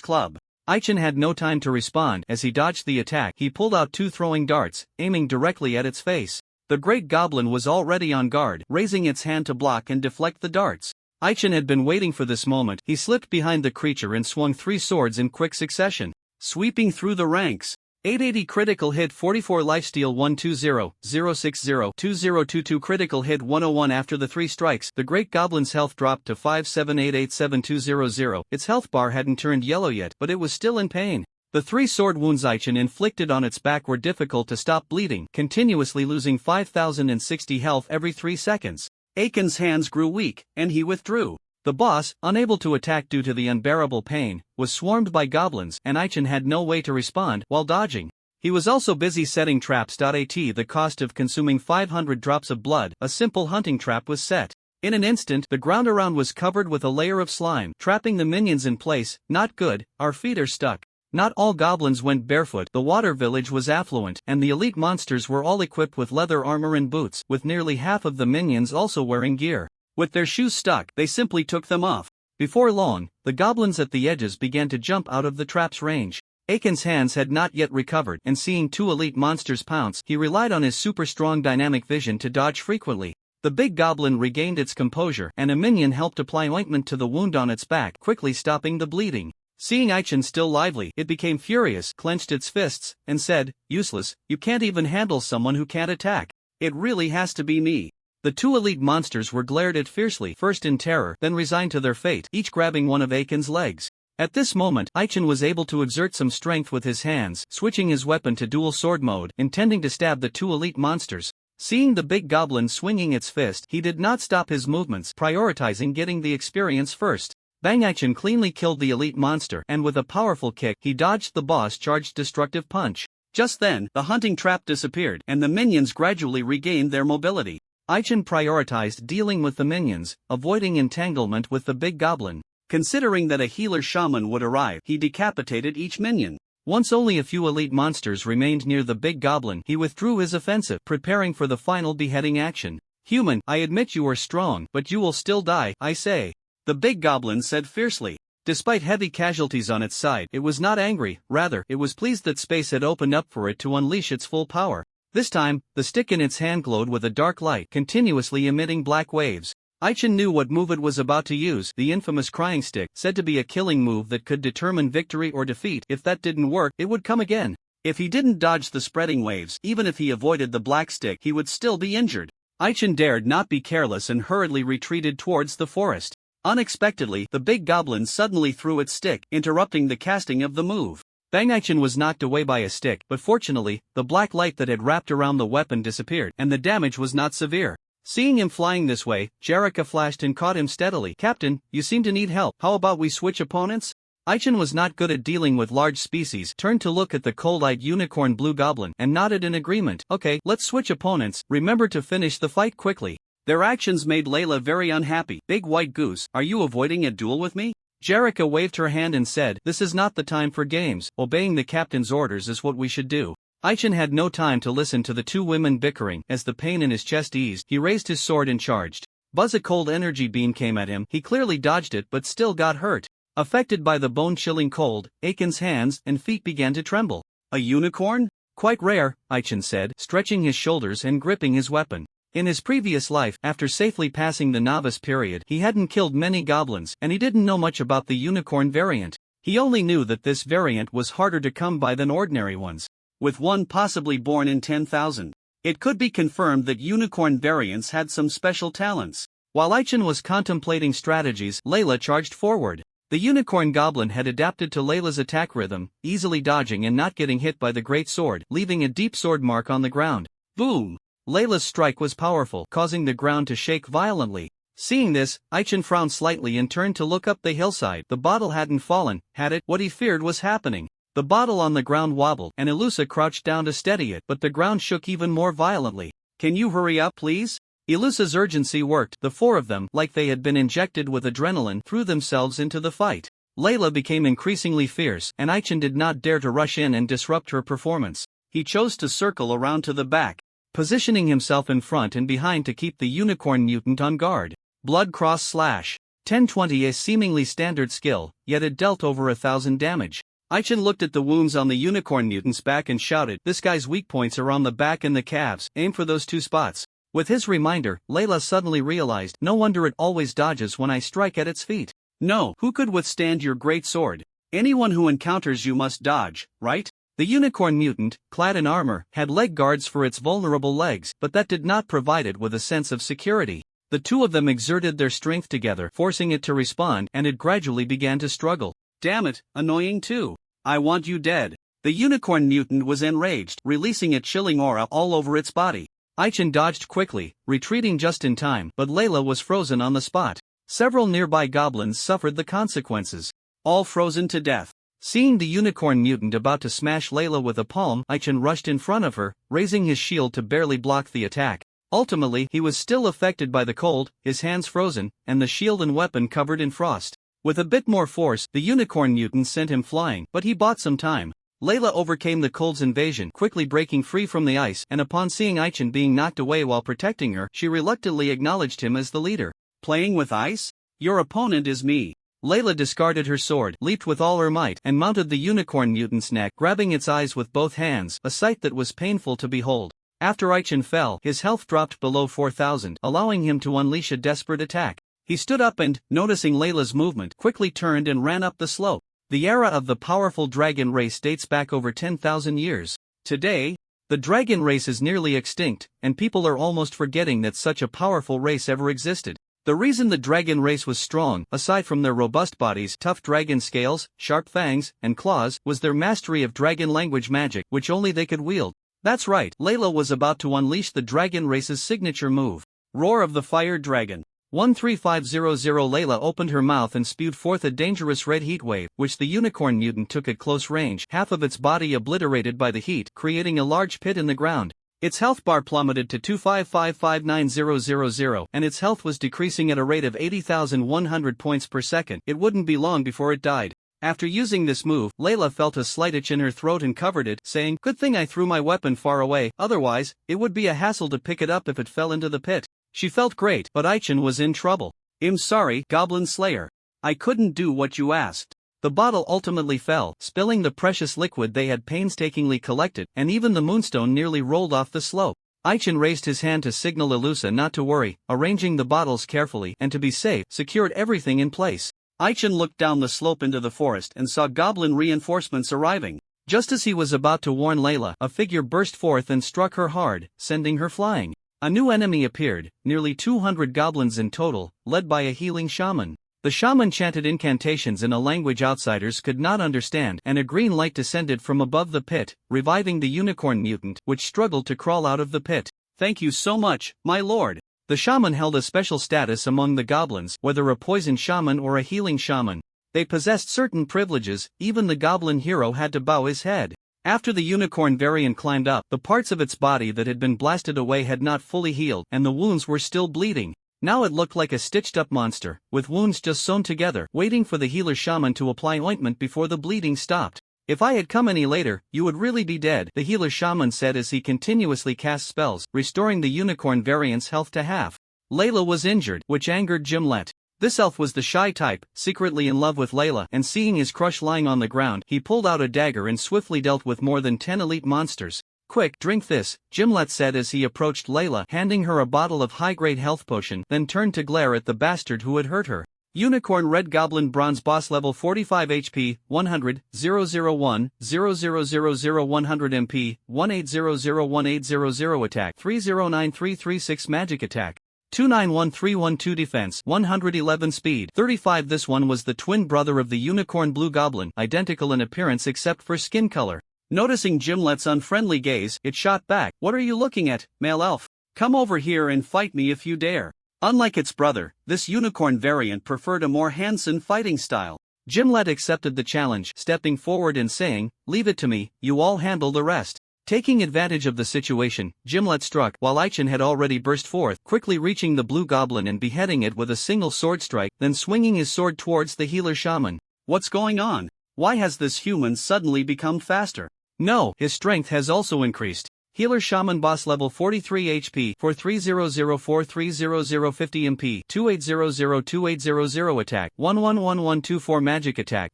club. Aichen had no time to respond. As he dodged the attack, he pulled out 2 throwing darts, aiming directly at its face. The Great Goblin was already on guard, raising its hand to block and deflect the darts. Aichen had been waiting for this moment. He slipped behind the creature and swung 3 swords in quick succession, sweeping through the ranks. 880 critical hit, 44 lifesteal, 120, 060, 2022 critical hit, 101. After the 3 strikes, the Great Goblin's health dropped to 5788720. Its health bar hadn't turned yellow yet, but it was still in pain. The 3 sword wounds Aichen inflicted on its back were difficult to stop bleeding, continuously losing 5060 health every 3 seconds. Aiken's hands grew weak, and he withdrew. The boss, unable to attack due to the unbearable pain, was swarmed by goblins and Aichin had no way to respond while dodging. He was also busy setting traps. At the cost of consuming 500 drops of blood, a simple hunting trap was set. In an instant, the ground around was covered with a layer of slime, trapping the minions in place. Not good, our feet are stuck. Not all goblins went barefoot. The water village was affluent, and the elite monsters were all equipped with leather armor and boots, with nearly half of the minions also wearing gear. With their shoes stuck, they simply took them off. Before long, the goblins at the edges began to jump out of the trap's range. Aiken's hands had not yet recovered, and seeing two elite monsters pounce, he relied on his super strong dynamic vision to dodge frequently. The big goblin regained its composure, and a minion helped apply ointment to the wound on its back, quickly stopping the bleeding. Seeing Aichin still lively, it became furious, clenched its fists, and said, "Useless, you can't even handle someone who can't attack. It really has to be me." The two elite monsters were glared at fiercely, first in terror, then resigned to their fate, each grabbing one of Aiken's legs. At this moment, Aichin was able to exert some strength with his hands, switching his weapon to dual sword mode, intending to stab the two elite monsters. Seeing the big goblin swinging its fist, he did not stop his movements, prioritizing getting the experience first. Bang! Aichin cleanly killed the elite monster, and with a powerful kick, he dodged the boss' charged destructive punch. Just then, the hunting trap disappeared, and the minions gradually regained their mobility. Aichin prioritized dealing with the minions, avoiding entanglement with the big goblin. Considering that a healer shaman would arrive, he decapitated each minion. Once only a few elite monsters remained near the big goblin, he withdrew his offensive, preparing for the final beheading action. "Human, I admit you are strong, but you will still die, I say," the big goblin said fiercely. Despite heavy casualties on its side, it was not angry, rather, it was pleased that space had opened up for it to unleash its full power. This time, the stick in its hand glowed with a dark light, continuously emitting black waves. Aichin knew what move it was about to use, the infamous crying stick, said to be a killing move that could determine victory or defeat. If that didn't work, it would come again. If he didn't dodge the spreading waves, even if he avoided the black stick, he would still be injured. Aichin dared not be careless and hurriedly retreated towards the forest. Unexpectedly, the big goblin suddenly threw its stick, interrupting the casting of the move. Bang! Aichin was knocked away by a stick, but fortunately, the black light that had wrapped around the weapon disappeared, and the damage was not severe. Seeing him flying this way, Jerrica flashed and caught him steadily. "Captain, you seem to need help. How about we switch opponents?" Aichin was not good at dealing with large species, turned to look at the cold-eyed unicorn blue goblin, and nodded in agreement. "Okay, let's switch opponents. Remember to finish the fight quickly." Their actions made Layla very unhappy. "Big white goose, are you avoiding a duel with me?" Jerrica waved her hand and said, "This is not the time for games. Obeying the captain's orders is what we should do." Aichin had no time to listen to the two women bickering. As the pain in his chest eased, he raised his sword and charged. Buzz! A cold energy beam came at him. He clearly dodged it but still got hurt. Affected by the bone-chilling cold, Aiken's hands and feet began to tremble. "A unicorn? Quite rare," Aichin said, stretching his shoulders and gripping his weapon. In his previous life, after safely passing the novice period, he hadn't killed many goblins, and he didn't know much about the unicorn variant. He only knew that this variant was harder to come by than ordinary ones. With one possibly born in 10,000. It could be confirmed that unicorn variants had some special talents. While Aichin was contemplating strategies, Layla charged forward. The unicorn goblin had adapted to Layla's attack rhythm, easily dodging and not getting hit by the great sword, leaving a deep sword mark on the ground. Boom! Layla's strike was powerful, causing the ground to shake violently. Seeing this, Aichin frowned slightly and turned to look up the hillside. The bottle hadn't fallen, had it? What he feared was happening. The bottle on the ground wobbled, and Ilusa crouched down to steady it, but the ground shook even more violently. "Can you hurry up, please?" Ilusa's urgency worked. The four of them, like they had been injected with adrenaline, threw themselves into the fight. Layla became increasingly fierce, and Aichin did not dare to rush in and disrupt her performance. He chose to circle around to the back, positioning himself in front and behind to keep the unicorn mutant on guard. Blood cross slash. 1020, a seemingly standard skill, yet it dealt over 1,000 damage. Aichin looked at the wounds on the unicorn mutant's back and shouted, "This guy's weak points are on the back and the calves, aim for those two spots." With his reminder, Layla suddenly realized, no wonder it always dodges when I strike at its feet. "No, who could withstand your great sword? Anyone who encounters you must dodge, right?" The unicorn mutant, clad in armor, had leg guards for its vulnerable legs, but that did not provide it with a sense of security. The two of them exerted their strength together, forcing it to respond, and it gradually began to struggle. "Damn it, annoying too. I want you dead." The unicorn mutant was enraged, releasing a chilling aura all over its body. Aichin dodged quickly, retreating just in time, but Layla was frozen on the spot. Several nearby goblins suffered the consequences, all frozen to death. Seeing the unicorn mutant about to smash Layla with a palm, Aichen rushed in front of her, raising his shield to barely block the attack. Ultimately, he was still affected by the cold, his hands frozen, and the shield and weapon covered in frost. With a bit more force, the unicorn mutant sent him flying, but he bought some time. Layla overcame the cold's invasion, quickly breaking free from the ice, and upon seeing Aichen being knocked away while protecting her, she reluctantly acknowledged him as the leader. Playing with ice? Your opponent is me. Layla discarded her sword, leaped with all her might, and mounted the unicorn mutant's neck, grabbing its eyes with both hands, a sight that was painful to behold. After Aichen fell, his health dropped below 4,000, allowing him to unleash a desperate attack. He stood up and, noticing Layla's movement, quickly turned and ran up the slope. The era of the powerful dragon race dates back over 10,000 years. Today, the dragon race is nearly extinct, and people are almost forgetting that such a powerful race ever existed. The reason the dragon race was strong, aside from their robust bodies, tough dragon scales, sharp fangs, and claws, was their mastery of dragon language magic, which only they could wield. That's right, Layla was about to unleash the dragon race's signature move. Roar of the Fire Dragon. 13500. Layla opened her mouth and spewed forth a dangerous red heat wave, which the unicorn mutant took at close range, half of its body obliterated by the heat, creating a large pit in the ground. Its health bar plummeted to 25559,000, and its health was decreasing at a rate of 80,100 points per second. It wouldn't be long before it died. After using this move, Layla felt a slight itch in her throat and covered it, saying, "Good thing I threw my weapon far away, otherwise, it would be a hassle to pick it up if it fell into the pit." She felt great, but Aichen was in trouble. "I'm sorry, Goblin Slayer. I couldn't do what you asked." The bottle ultimately fell, spilling the precious liquid they had painstakingly collected, and even the moonstone nearly rolled off the slope. Aichen raised his hand to signal Ilusa not to worry, arranging the bottles carefully, and to be safe, secured everything in place. Aichen looked down the slope into the forest and saw goblin reinforcements arriving. Just as he was about to warn Layla, a figure burst forth and struck her hard, sending her flying. A new enemy appeared, nearly 200 goblins in total, led by a healing shaman. The shaman chanted incantations in a language outsiders could not understand, and a green light descended from above the pit, reviving the unicorn mutant, which struggled to crawl out of the pit. "Thank you so much, my lord." The shaman held a special status among the goblins, whether a poison shaman or a healing shaman. They possessed certain privileges, even the goblin hero had to bow his head. After the unicorn variant climbed up, the parts of its body that had been blasted away had not fully healed, and the wounds were still bleeding. Now it looked like a stitched-up monster, with wounds just sewn together, waiting for the healer shaman to apply ointment before the bleeding stopped. "If I had come any later, you would really be dead," the healer shaman said as he continuously cast spells, restoring the unicorn variant's health to half. Layla was injured, which angered Gimlet. This elf was the shy type, secretly in love with Layla, and seeing his crush lying on the ground, he pulled out a dagger and swiftly dealt with more than 10 elite monsters. "Quick, drink this," Gimlet said as he approached Layla, handing her a bottle of high-grade health potion, then turned to glare at the bastard who had hurt her. Unicorn Red Goblin Bronze Boss Level 45 HP, 100, 001, 0000 100 MP, 18001800 Attack, 309336 Magic Attack, 291312 Defense, 111 Speed, 35. This one was the twin brother of the Unicorn Blue Goblin, identical in appearance except for skin color. Noticing Gimlet's unfriendly gaze, it shot back, "What are you looking at, male elf? Come over here and fight me if you dare." Unlike its brother, this unicorn variant preferred a more handsome fighting style. Gimlet accepted the challenge, stepping forward and saying, "Leave it to me, you all handle the rest." Taking advantage of the situation, Gimlet struck while Aichen had already burst forth, quickly reaching the blue goblin and beheading it with a single sword strike, then swinging his sword towards the healer shaman. "What's going on? Why has this human suddenly become faster?" "No, his strength has also increased." Healer Shaman Boss Level 43 HP, 4300430050 MP, 28002800 Attack, 111124 Magic Attack,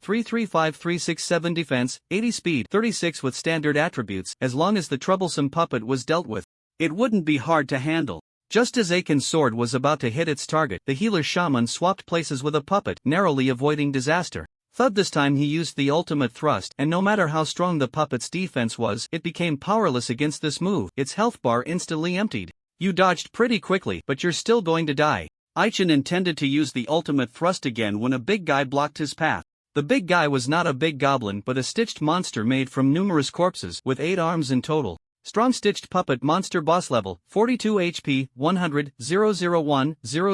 335367 Defense, 80 Speed, 36 with standard attributes, as long as the troublesome puppet was dealt with. It wouldn't be hard to handle. Just as Aichen's sword was about to hit its target, the healer shaman swapped places with a puppet, narrowly avoiding disaster. Thud. This time he used the ultimate thrust, and no matter how strong the puppet's defense was, it became powerless against this move. Its health bar instantly emptied. "You dodged pretty quickly, but you're still going to die." Aichen intended to use the ultimate thrust again when a big guy blocked his path. The big guy was not a big goblin but a stitched monster made from numerous corpses, with 8 arms in total. Strong Stitched Puppet Monster Boss Level, 42 HP, 100, 001, 50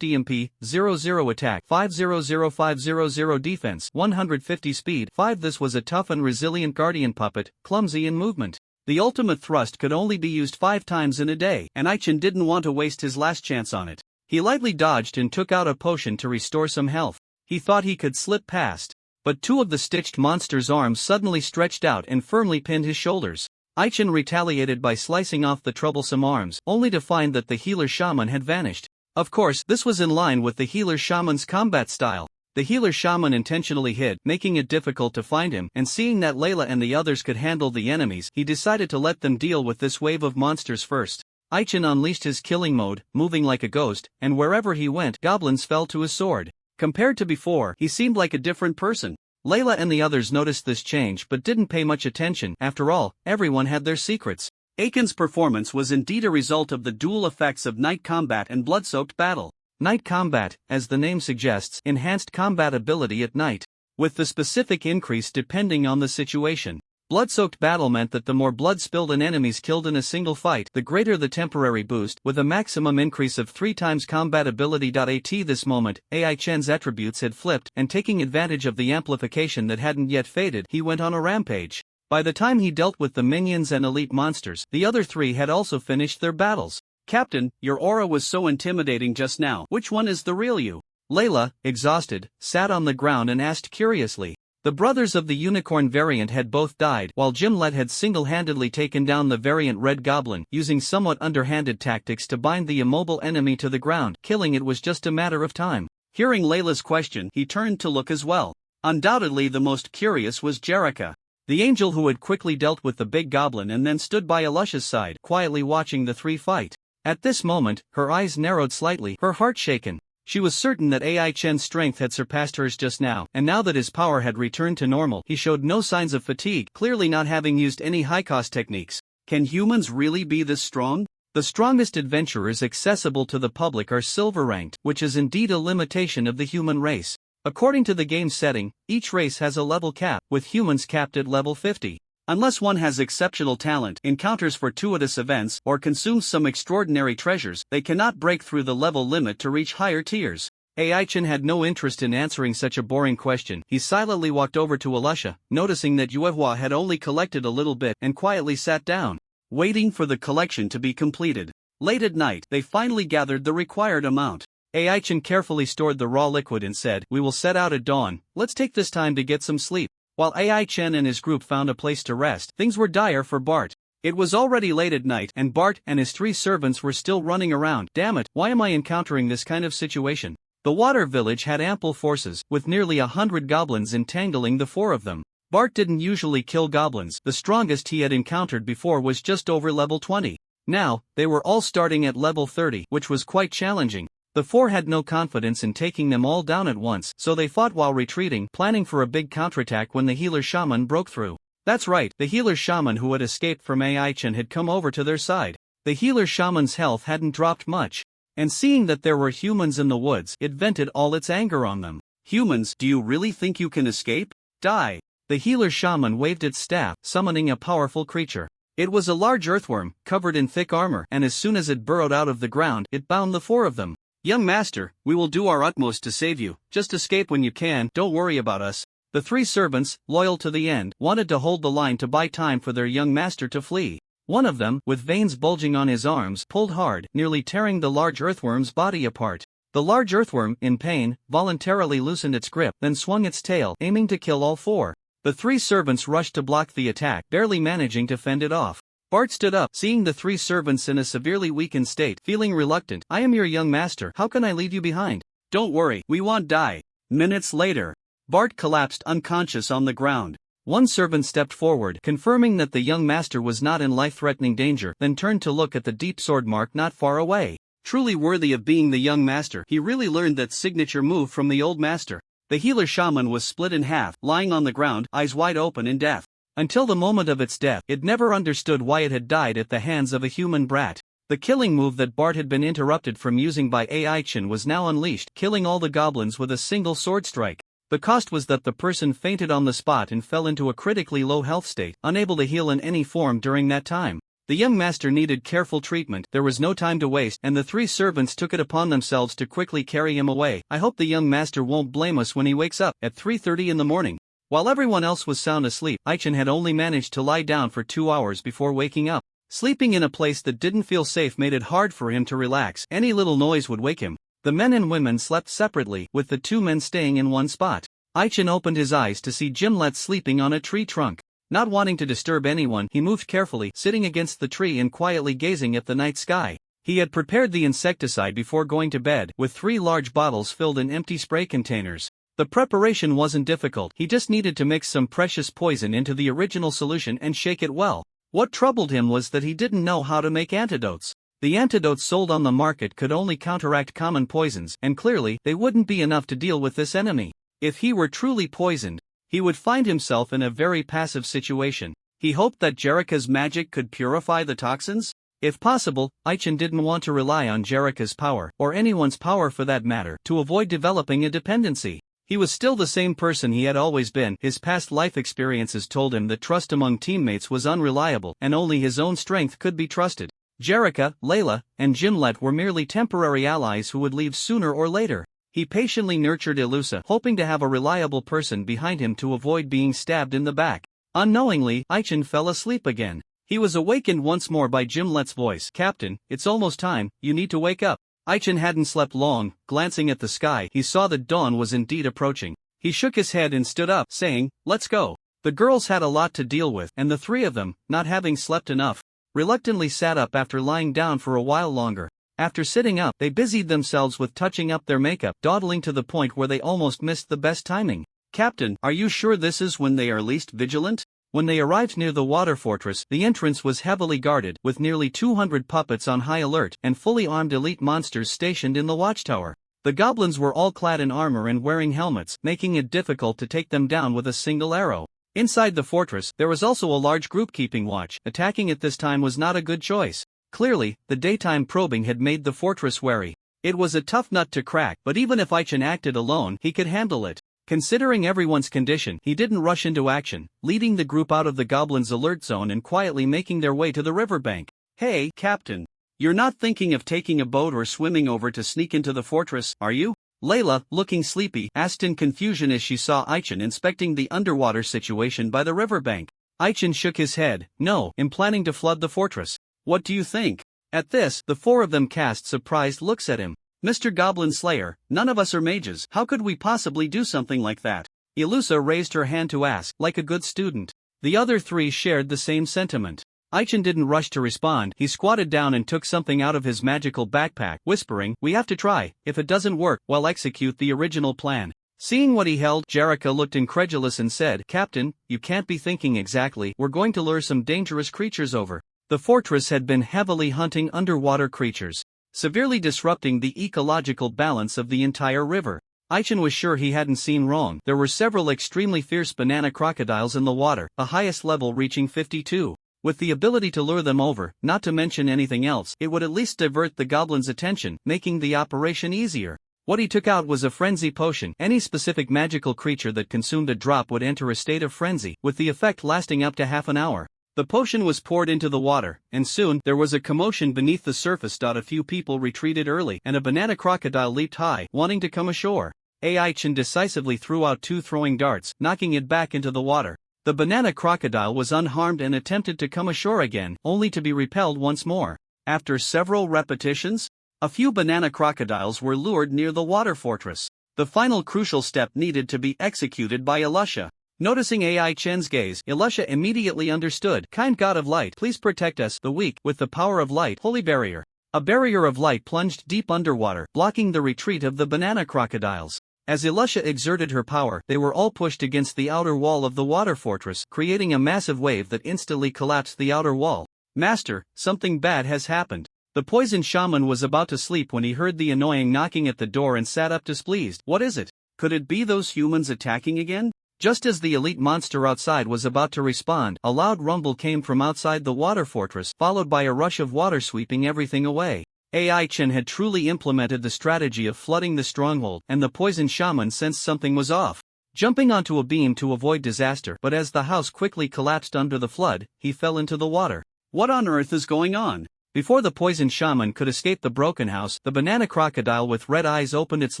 MP, 00 Attack, 500500 Defense, 150 Speed, 5. This was a tough and resilient guardian puppet, clumsy in movement. The ultimate thrust could only be used 5 times in a day, and Aichin didn't want to waste his last chance on it. He lightly dodged and took out a potion to restore some health. He thought he could slip past. But 2 of the stitched monster's arms suddenly stretched out and firmly pinned his shoulders. Aichin retaliated by slicing off the troublesome arms, only to find that the healer shaman had vanished. Of course, this was in line with the healer shaman's combat style. The healer shaman intentionally hid, making it difficult to find him, and seeing that Layla and the others could handle the enemies, he decided to let them deal with this wave of monsters first. Aichin unleashed his killing mode, moving like a ghost, and wherever he went, goblins fell to his sword. Compared to before, he seemed like a different person. Layla and the others noticed this change but didn't pay much attention. After all, everyone had their secrets. Aiken's performance was indeed a result of the dual effects of night combat and blood-soaked battle. Night combat, as the name suggests, enhanced combat ability at night, with the specific increase depending on the situation. Blood-soaked battle meant that the more blood spilled and enemies killed in a single fight, the greater the temporary boost, with a maximum increase of 3 times combat ability. At this moment, Aichen's attributes had flipped, and taking advantage of the amplification that hadn't yet faded, he went on a rampage. By the time he dealt with the minions and elite monsters, the other 3 had also finished their battles. Captain, your aura was so intimidating just now. Which one is the real you? Layla, exhausted, sat on the ground and asked curiously. The brothers of the unicorn variant had both died, while Gimlet had single-handedly taken down the variant Red Goblin, using somewhat underhanded tactics to bind the immobile enemy to the ground. Killing it was just a matter of time. Hearing Layla's question, he turned to look as well. Undoubtedly the most curious was Jerica, the angel who had quickly dealt with the big goblin and then stood by Alusha's side, quietly watching the 3 fight. At this moment, her eyes narrowed slightly, her heart shaken. She was certain that Aichen's strength had surpassed hers just now, and now that his power had returned to normal, he showed no signs of fatigue, clearly not having used any high-cost techniques. Can humans really be this strong? The strongest adventurers accessible to the public are silver-ranked, which is indeed a limitation of the human race. According to the game's setting, each race has a level cap, with humans capped at level 50. Unless one has exceptional talent, encounters fortuitous events, or consumes some extraordinary treasures, they cannot break through the level limit to reach higher tiers. Aichin had no interest in answering such a boring question. He silently walked over to Alusha, noticing that Yuehua had only collected a little bit, and quietly sat down, waiting for the collection to be completed. Late at night, they finally gathered the required amount. Aichin carefully stored the raw liquid and said, "We will set out at dawn. Let's take this time to get some sleep." While Aichin and his group found a place to rest, things were dire for Bart. It was already late at night, and Bart and his 3 servants were still running around. Damn it, why am I encountering this kind of situation? The water village had ample forces, with nearly 100 goblins entangling the 4 of them. Bart didn't usually kill goblins. The strongest he had encountered before was just over level 20. Now, they were all starting at level 30, which was quite challenging. The 4 had no confidence in taking them all down at once, so they fought while retreating, planning for a big counterattack when the healer shaman broke through. That's right, the healer shaman who had escaped from Aichin had come over to their side. The healer shaman's health hadn't dropped much, and seeing that there were humans in the woods, it vented all its anger on them. Humans, do you really think you can escape? Die! The healer shaman waved its staff, summoning a powerful creature. It was a large earthworm, covered in thick armor, and as soon as it burrowed out of the ground, it bound the 4 of them. Young master, we will do our utmost to save you. Just escape when you can, don't worry about us. The 3 servants, loyal to the end, wanted to hold the line to buy time for their young master to flee. One of them, with veins bulging on his arms, pulled hard, nearly tearing the large earthworm's body apart. The large earthworm, in pain, voluntarily loosened its grip, then swung its tail, aiming to kill all 4. The 3 servants rushed to block the attack, barely managing to fend it off. Bart stood up, seeing the 3 servants in a severely weakened state, feeling reluctant. "I am your young master, how can I leave you behind?" "Don't worry, we won't die." Minutes later, Bart collapsed unconscious on the ground. One servant stepped forward, confirming that the young master was not in life-threatening danger, then turned to look at the deep sword mark not far away. Truly worthy of being the young master, he really learned that signature move from the old master. The healer shaman was split in half, lying on the ground, eyes wide open in death. Until the moment of its death, it never understood why it had died at the hands of a human brat. The killing move that Bart had been interrupted from using by Aichin was now unleashed, killing all the goblins with a single sword strike. The cost was that the person fainted on the spot and fell into a critically low health state, unable to heal in any form during that time. The young master needed careful treatment, there was no time to waste, and the 3 servants took it upon themselves to quickly carry him away. I hope the young master won't blame us when he wakes up at 3:30 in the morning. While everyone else was sound asleep, Aichen had only managed to lie down for 2 hours before waking up. Sleeping in a place that didn't feel safe made it hard for him to relax. Any little noise would wake him. The men and women slept separately, with the 2 men staying in one spot. Aichen opened his eyes to see Gimlet sleeping on a tree trunk. Not wanting to disturb anyone, he moved carefully, sitting against the tree and quietly gazing at the night sky. He had prepared the insecticide before going to bed, with 3 large bottles filled in empty spray containers. The preparation wasn't difficult, he just needed to mix some precious poison into the original solution and shake it well. What troubled him was that he didn't know how to make antidotes. The antidotes sold on the market could only counteract common poisons, and clearly, they wouldn't be enough to deal with this enemy. If he were truly poisoned, he would find himself in a very passive situation. He hoped that Jerrica's magic could purify the toxins. If possible, Aichen didn't want to rely on Jerrica's power, or anyone's power for that matter, to avoid developing a dependency. He was still the same person he had always been. His past life experiences told him that trust among teammates was unreliable, and only his own strength could be trusted. Jerrica, Layla, and Gimlet were merely temporary allies who would leave sooner or later. He patiently nurtured Ilusa, hoping to have a reliable person behind him to avoid being stabbed in the back. Unknowingly, Aichen fell asleep again. He was awakened once more by Gimlet's voice. "Captain, it's almost time, you need to wake up." Aichen hadn't slept long. Glancing at the sky, he saw that dawn was indeed approaching. He shook his head and stood up, saying, "Let's go." The girls had a lot to deal with, and the 3 of them, not having slept enough, reluctantly sat up after lying down for a while longer. After sitting up, they busied themselves with touching up their makeup, dawdling to the point where they almost missed the best timing. "Captain, are you sure this is when they are least vigilant?" When they arrived near the water fortress, the entrance was heavily guarded, with nearly 200 puppets on high alert and fully armed elite monsters stationed in the watchtower. The goblins were all clad in armor and wearing helmets, making it difficult to take them down with a single arrow. Inside the fortress, there was also a large group keeping watch. Attacking at this time was not a good choice. Clearly, the daytime probing had made the fortress wary. It was a tough nut to crack, but even if Aichen acted alone, he could handle it. Considering everyone's condition, he didn't rush into action, leading the group out of the goblins' alert zone and quietly making their way to the riverbank. "Hey, Captain. You're not thinking of taking a boat or swimming over to sneak into the fortress, are you?" Layla, looking sleepy, asked in confusion as she saw Aichen inspecting the underwater situation by the riverbank. Aichen shook his head. "No, I'm planning to flood the fortress. What do you think?" At this, the 4 of them cast surprised looks at him. "Mr. Goblin Slayer, none of us are mages. How could we possibly do something like that?" Ilusa raised her hand to ask, like a good student. The other 3 shared the same sentiment. Aichen didn't rush to respond. He squatted down and took something out of his magical backpack, whispering, "We have to try. If it doesn't work, we'll execute the original plan." Seeing what he held, Jerrica looked incredulous and said, "Captain, you can't be thinking exactly. We're going to lure some dangerous creatures over." The fortress had been heavily hunting underwater creatures, severely disrupting the ecological balance of the entire river. Aichen was sure he hadn't seen wrong. There were several extremely fierce banana crocodiles in the water, the highest level reaching 52. With the ability to lure them over, not to mention anything else, it would at least divert the goblin's attention, making the operation easier. What he took out was a frenzy potion. Any specific magical creature that consumed a drop would enter a state of frenzy, with the effect lasting up to half an hour. The potion was poured into the water, and soon, there was a commotion beneath the surface. A few people retreated early, and a banana crocodile leaped high, wanting to come ashore. Aichen decisively threw out 2 throwing darts, knocking it back into the water. The banana crocodile was unharmed and attempted to come ashore again, only to be repelled once more. After several repetitions, a few banana crocodiles were lured near the water fortress. The final crucial step needed to be executed by Ilusha. Noticing Aichen's gaze, Ilusha immediately understood. "Kind God of Light, please protect us, the weak, with the power of light." Holy barrier. A barrier of light plunged deep underwater, blocking the retreat of the banana crocodiles. As Ilusha exerted her power, they were all pushed against the outer wall of the water fortress, creating a massive wave that instantly collapsed the outer wall. "Master, something bad has happened." The poison shaman was about to sleep when he heard the annoying knocking at the door and sat up displeased. "What is it? Could it be those humans attacking again?" Just as the elite monster outside was about to respond, a loud rumble came from outside the water fortress, followed by a rush of water sweeping everything away. Aichen had truly implemented the strategy of flooding the stronghold, and the poison shaman sensed something was off. jumping onto a beam to avoid disaster, but as the house quickly collapsed under the flood, he fell into the water. What on earth is going on? Before the poisoned shaman could escape the broken house, the banana crocodile with red eyes opened its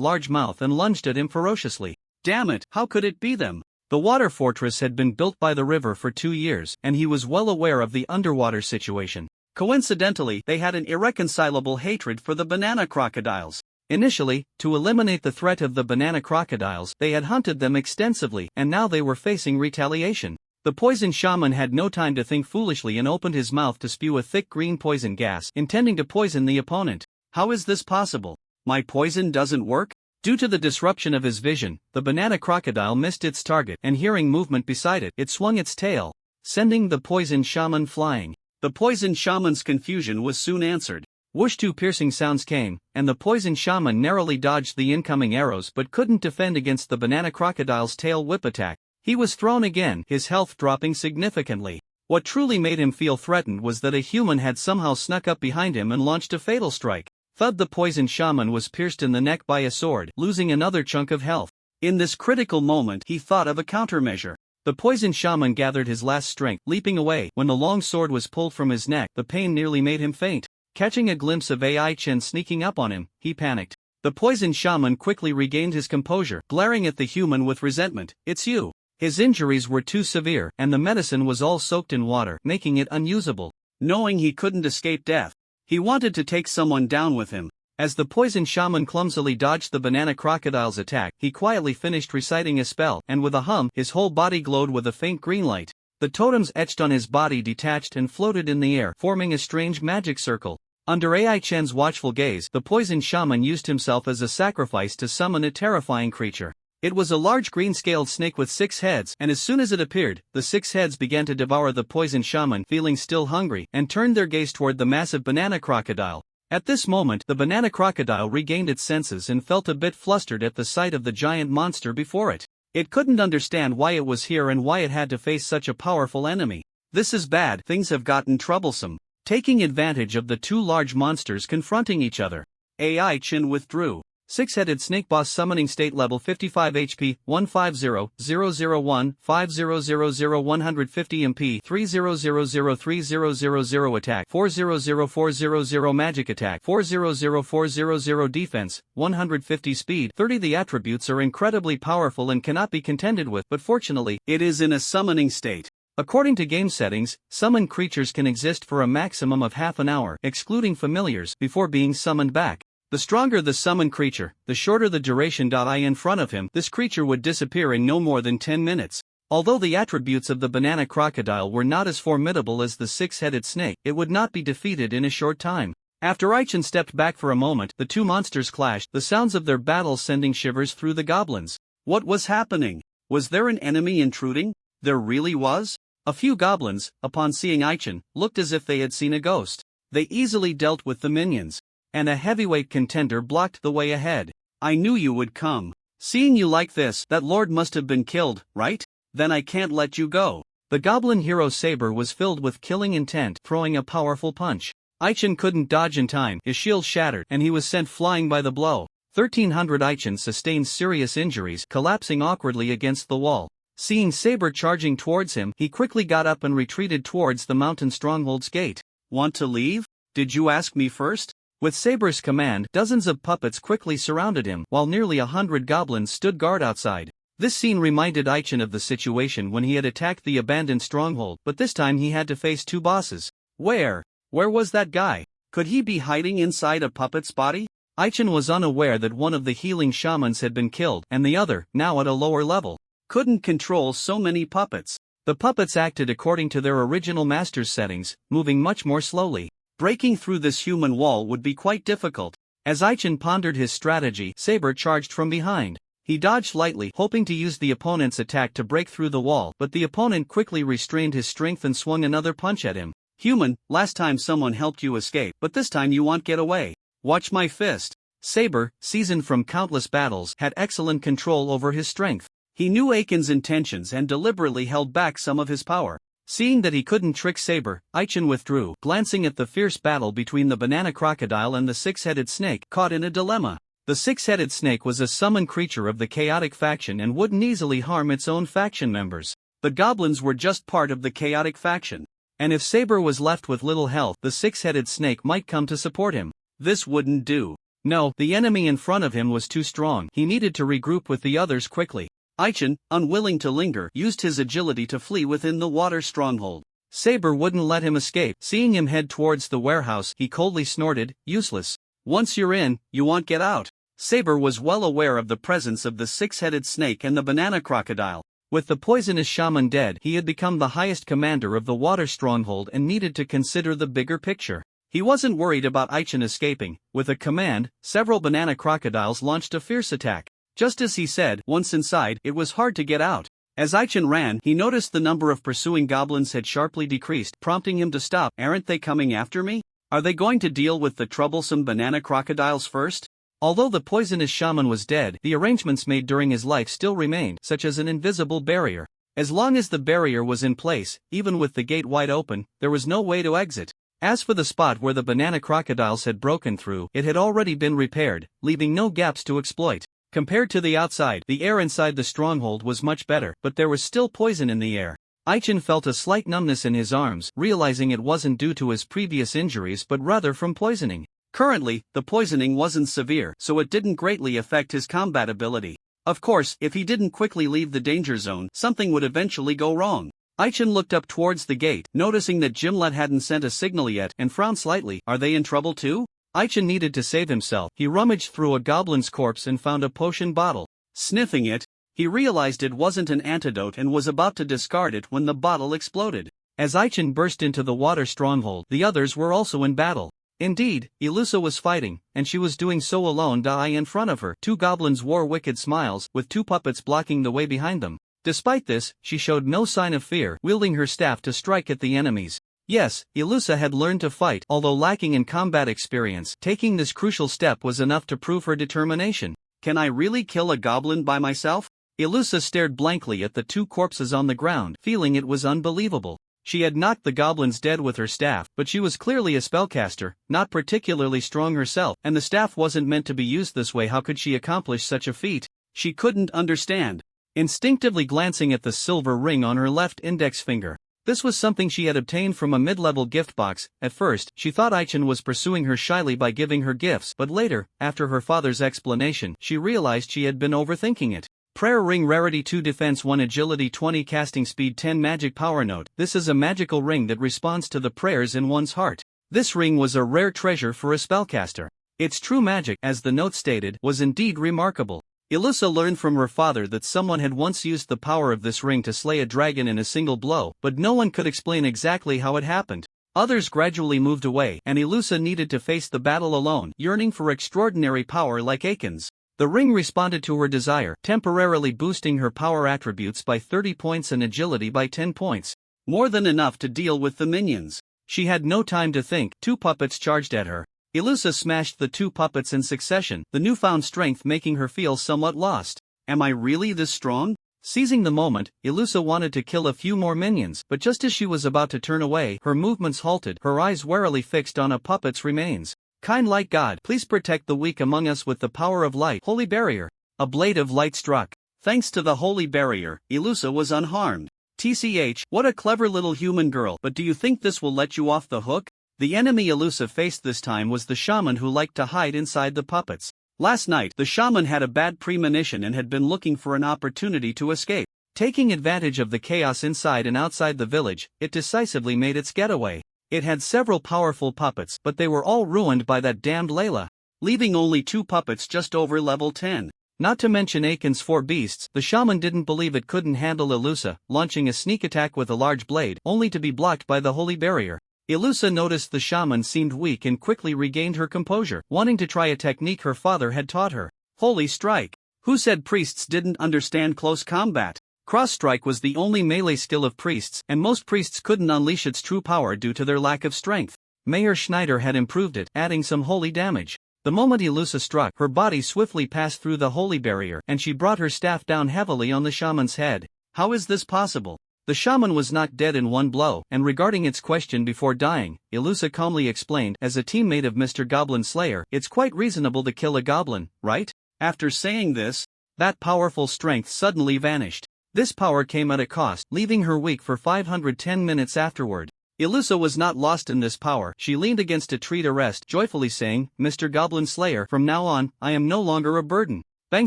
large mouth and lunged at him ferociously. Damn it, how could it be them? The water fortress had been built by the river for 2 years, and he was well aware of the underwater situation. Coincidentally, they had an irreconcilable hatred for the banana crocodiles. Initially, to eliminate the threat of the banana crocodiles, they had hunted them extensively, and now they were facing retaliation. The poison shaman had no time to think foolishly and opened his mouth to spew a thick green poison gas, intending to poison the opponent. How is this possible? My poison doesn't work? Due to the disruption of his vision, the banana crocodile missed its target, and hearing movement beside it, it swung its tail, sending the poison shaman flying. The poison shaman's confusion was soon answered. Whoosh, two piercing sounds came, and the poison shaman narrowly dodged the incoming arrows but couldn't defend against the banana crocodile's tail whip attack. He was thrown again, his health dropping significantly. What truly made him feel threatened was that a human had somehow snuck up behind him and launched a fatal strike. Thud! The poison shaman was pierced in the neck by a sword, losing another chunk of health. In this critical moment, he thought of a countermeasure. The poison shaman gathered his last strength, leaping away. When the long sword was pulled from his neck, the pain nearly made him faint. Catching a glimpse of Ai Chen sneaking up on him, he panicked. The poison shaman quickly regained his composure, glaring at the human with resentment. It's you. His injuries were too severe, and the medicine was all soaked in water, making it unusable. Knowing he couldn't escape death, he wanted to take someone down with him. As the poison shaman clumsily dodged the banana crocodile's attack, he quietly finished reciting a spell, and with a hum, his whole body glowed with a faint green light. The totems etched on his body detached and floated in the air, forming a strange magic circle. Under Ai Chen's watchful gaze, the poison shaman used himself as a sacrifice to summon a terrifying creature. It was a large green-scaled snake with 6 heads, and as soon as it appeared, the 6 heads began to devour the poison shaman, feeling still hungry, and turned their gaze toward the massive banana crocodile. At this moment, the banana crocodile regained its senses and felt a bit flustered at the sight of the giant monster before it. It couldn't understand why it was here and why it had to face such a powerful enemy. This is bad, things have gotten troublesome. Taking advantage of the 2 large monsters confronting each other, Ai Chen withdrew. 6-headed snake boss summoning state level 55 HP, 150001, 5000 150 MP, 30003000 attack, 400400 magic attack, 400400 defense, 150 speed, 30. The attributes are incredibly powerful and cannot be contended with, but fortunately, it is in a summoning state. According to game settings, summoned creatures can exist for a maximum of half an hour, excluding familiars, before being summoned back. The stronger the summoned creature, the shorter the duration. In front of him, this creature would disappear in no more than 10 minutes. Although the attributes of the banana crocodile were not as formidable as the 6-headed snake, it would not be defeated in a short time. After Ai Chen stepped back for a moment, the 2 monsters clashed, the sounds of their battle sending shivers through the goblins. What was happening? Was there an enemy intruding? There really was? A few goblins, upon seeing Ai Chen, looked as if they had seen a ghost. They easily dealt with the minions. And a heavyweight contender blocked the way ahead. I knew you would come. Seeing you like this, that lord must have been killed, right? Then I can't let you go. The goblin hero Saber was filled with killing intent, throwing a powerful punch. Ai Chen couldn't dodge in time, his shield shattered, and he was sent flying by the blow. 1300 Ai Chen sustained serious injuries, collapsing awkwardly against the wall. Seeing Saber charging towards him, he quickly got up and retreated towards the mountain stronghold's gate. Want to leave? Did you ask me first? With Saber's command, dozens of puppets quickly surrounded him, while nearly 100 goblins stood guard outside. This scene reminded Ai Chen of the situation when he had attacked the abandoned stronghold, but this time he had to face 2 bosses. Where was that guy? Could he be hiding inside a puppet's body? Ai Chen was unaware that one of the healing shamans had been killed, and the other, now at a lower level, couldn't control so many puppets. The puppets acted according to their original master's settings, moving much more slowly. Breaking through this human wall would be quite difficult. As Ai Chen pondered his strategy, Saber charged from behind. He dodged lightly, hoping to use the opponent's attack to break through the wall, but the opponent quickly restrained his strength and swung another punch at him. Human, last time someone helped you escape, but this time you won't get away. Watch my fist. Saber, seasoned from countless battles, had excellent control over his strength. He knew Aiken's intentions and deliberately held back some of his power. Seeing that he couldn't trick Saber, Ai Chen withdrew, glancing at the fierce battle between the banana crocodile and the 6-headed snake, caught in a dilemma. The six-headed snake was a summoned creature of the chaotic faction and wouldn't easily harm its own faction members. The goblins were just part of the chaotic faction. And if Saber was left with little health, the six-headed snake might come to support him. This wouldn't do. No, the enemy in front of him was too strong. He needed to regroup with the others quickly. Aichen, unwilling to linger, used his agility to flee within the water stronghold. Saber wouldn't let him escape. Seeing him head towards the warehouse, he coldly snorted, "Useless. Once you're in, you won't get out." Saber was well aware of the presence of the six-headed snake and the banana crocodile. With the poisonous shaman dead, he had become the highest commander of the water stronghold and needed to consider the bigger picture. He wasn't worried about Aichen escaping. With a command, several banana crocodiles launched a fierce attack. Just as he said, once inside, it was hard to get out. As Aichen ran, he noticed the number of pursuing goblins had sharply decreased, prompting him to stop. Aren't they coming after me? Are they going to deal with the troublesome banana crocodiles first? Although the poisonous shaman was dead, the arrangements made during his life still remained, such as an invisible barrier. As long as the barrier was in place, even with the gate wide open, there was no way to exit. As for the spot where the banana crocodiles had broken through, it had already been repaired, leaving no gaps to exploit. Compared to the outside, the air inside the stronghold was much better, but there was still poison in the air. Aichen felt a slight numbness in his arms, realizing it wasn't due to his previous injuries but rather from poisoning. Currently, the poisoning wasn't severe, so it didn't greatly affect his combat ability. Of course, if he didn't quickly leave the danger zone, something would eventually go wrong. Aichen looked up towards the gate, noticing that Gimlet hadn't sent a signal yet, and frowned slightly. Are they in trouble too? Aichen needed to save himself. He rummaged through a goblin's corpse and found a potion bottle. Sniffing it, he realized it wasn't an antidote and was about to discard it when the bottle exploded. As Aichen burst into the water stronghold, the others were also in battle. Indeed, Ilusa was fighting, and she was doing so alone. In front of her, two goblins wore wicked smiles, with two puppets blocking the way behind them. Despite this, she showed no sign of fear, wielding her staff to strike at the enemies. Yes, Ilusa had learned to fight, although lacking in combat experience. Taking this crucial step was enough to prove her determination. Can I really kill a goblin by myself? Ilusa stared blankly at the two corpses on the ground, feeling it was unbelievable. She had knocked the goblins dead with her staff, but she was clearly a spellcaster, not particularly strong herself, and the staff wasn't meant to be used this way. How could she accomplish such a feat? She couldn't understand. Instinctively glancing at the silver ring on her left index finger. This was something she had obtained from a mid-level gift box. At first, she thought Aichen was pursuing her shyly by giving her gifts, but later, after her father's explanation, she realized she had been overthinking it. Prayer Ring, Rarity 2, Defense 1, Agility 20, Casting Speed 10, Magic Power Note. This is a magical ring that responds to the prayers in one's heart. This ring was a rare treasure for a spellcaster. Its true magic, as the note stated, was indeed remarkable. Ilusa learned from her father that someone had once used the power of this ring to slay a dragon in a single blow, but no one could explain exactly how it happened. Others gradually moved away, and Ilusa needed to face the battle alone, yearning for extraordinary power like Aiken's. The ring responded to her desire, temporarily boosting her power attributes by 30 points and agility by 10 points. More than enough to deal with the minions. She had no time to think. Two puppets charged at her. Ilusa smashed the two puppets in succession, the newfound strength making her feel somewhat lost. Am I really this strong? Seizing the moment, Ilusa wanted to kill a few more minions, but just as she was about to turn away, her movements halted, her eyes warily fixed on a puppet's remains. Kind light God, please protect the weak among us with the power of light. Holy barrier. A blade of light struck. Thanks to the holy barrier, Ilusa was unharmed. TCH, what a clever little human girl. But do you think this will let you off the hook? The enemy Ilusa faced this time was the shaman who liked to hide inside the puppets. Last night, the shaman had a bad premonition and had been looking for an opportunity to escape. Taking advantage of the chaos inside and outside the village, it decisively made its getaway. It had several powerful puppets, but they were all ruined by that damned Layla, leaving only two puppets just over level 10. Not to mention Aiken's four beasts, the shaman didn't believe it couldn't handle Ilusa, launching a sneak attack with a large blade, only to be blocked by the holy barrier. Ilusa noticed the shaman seemed weak and quickly regained her composure, wanting to try a technique her father had taught her. Holy strike! Who said priests didn't understand close combat? Cross strike was the only melee skill of priests, and most priests couldn't unleash its true power due to their lack of strength. Mayor Schneider had improved it, adding some holy damage. The moment Ilusa struck, her body swiftly passed through the holy barrier, and she brought her staff down heavily on the shaman's head. How is this possible? The shaman was not dead in one blow, and regarding its question before dying, Ilusa calmly explained, as a teammate of Mr. Goblin Slayer, it's quite reasonable to kill a goblin, right? After saying this, that powerful strength suddenly vanished. This power came at a cost, leaving her weak for 510 minutes afterward. Ilusa was not lost in this power. She leaned against a tree to rest, joyfully saying, Mr. Goblin Slayer, from now on, I am no longer a burden. Bang!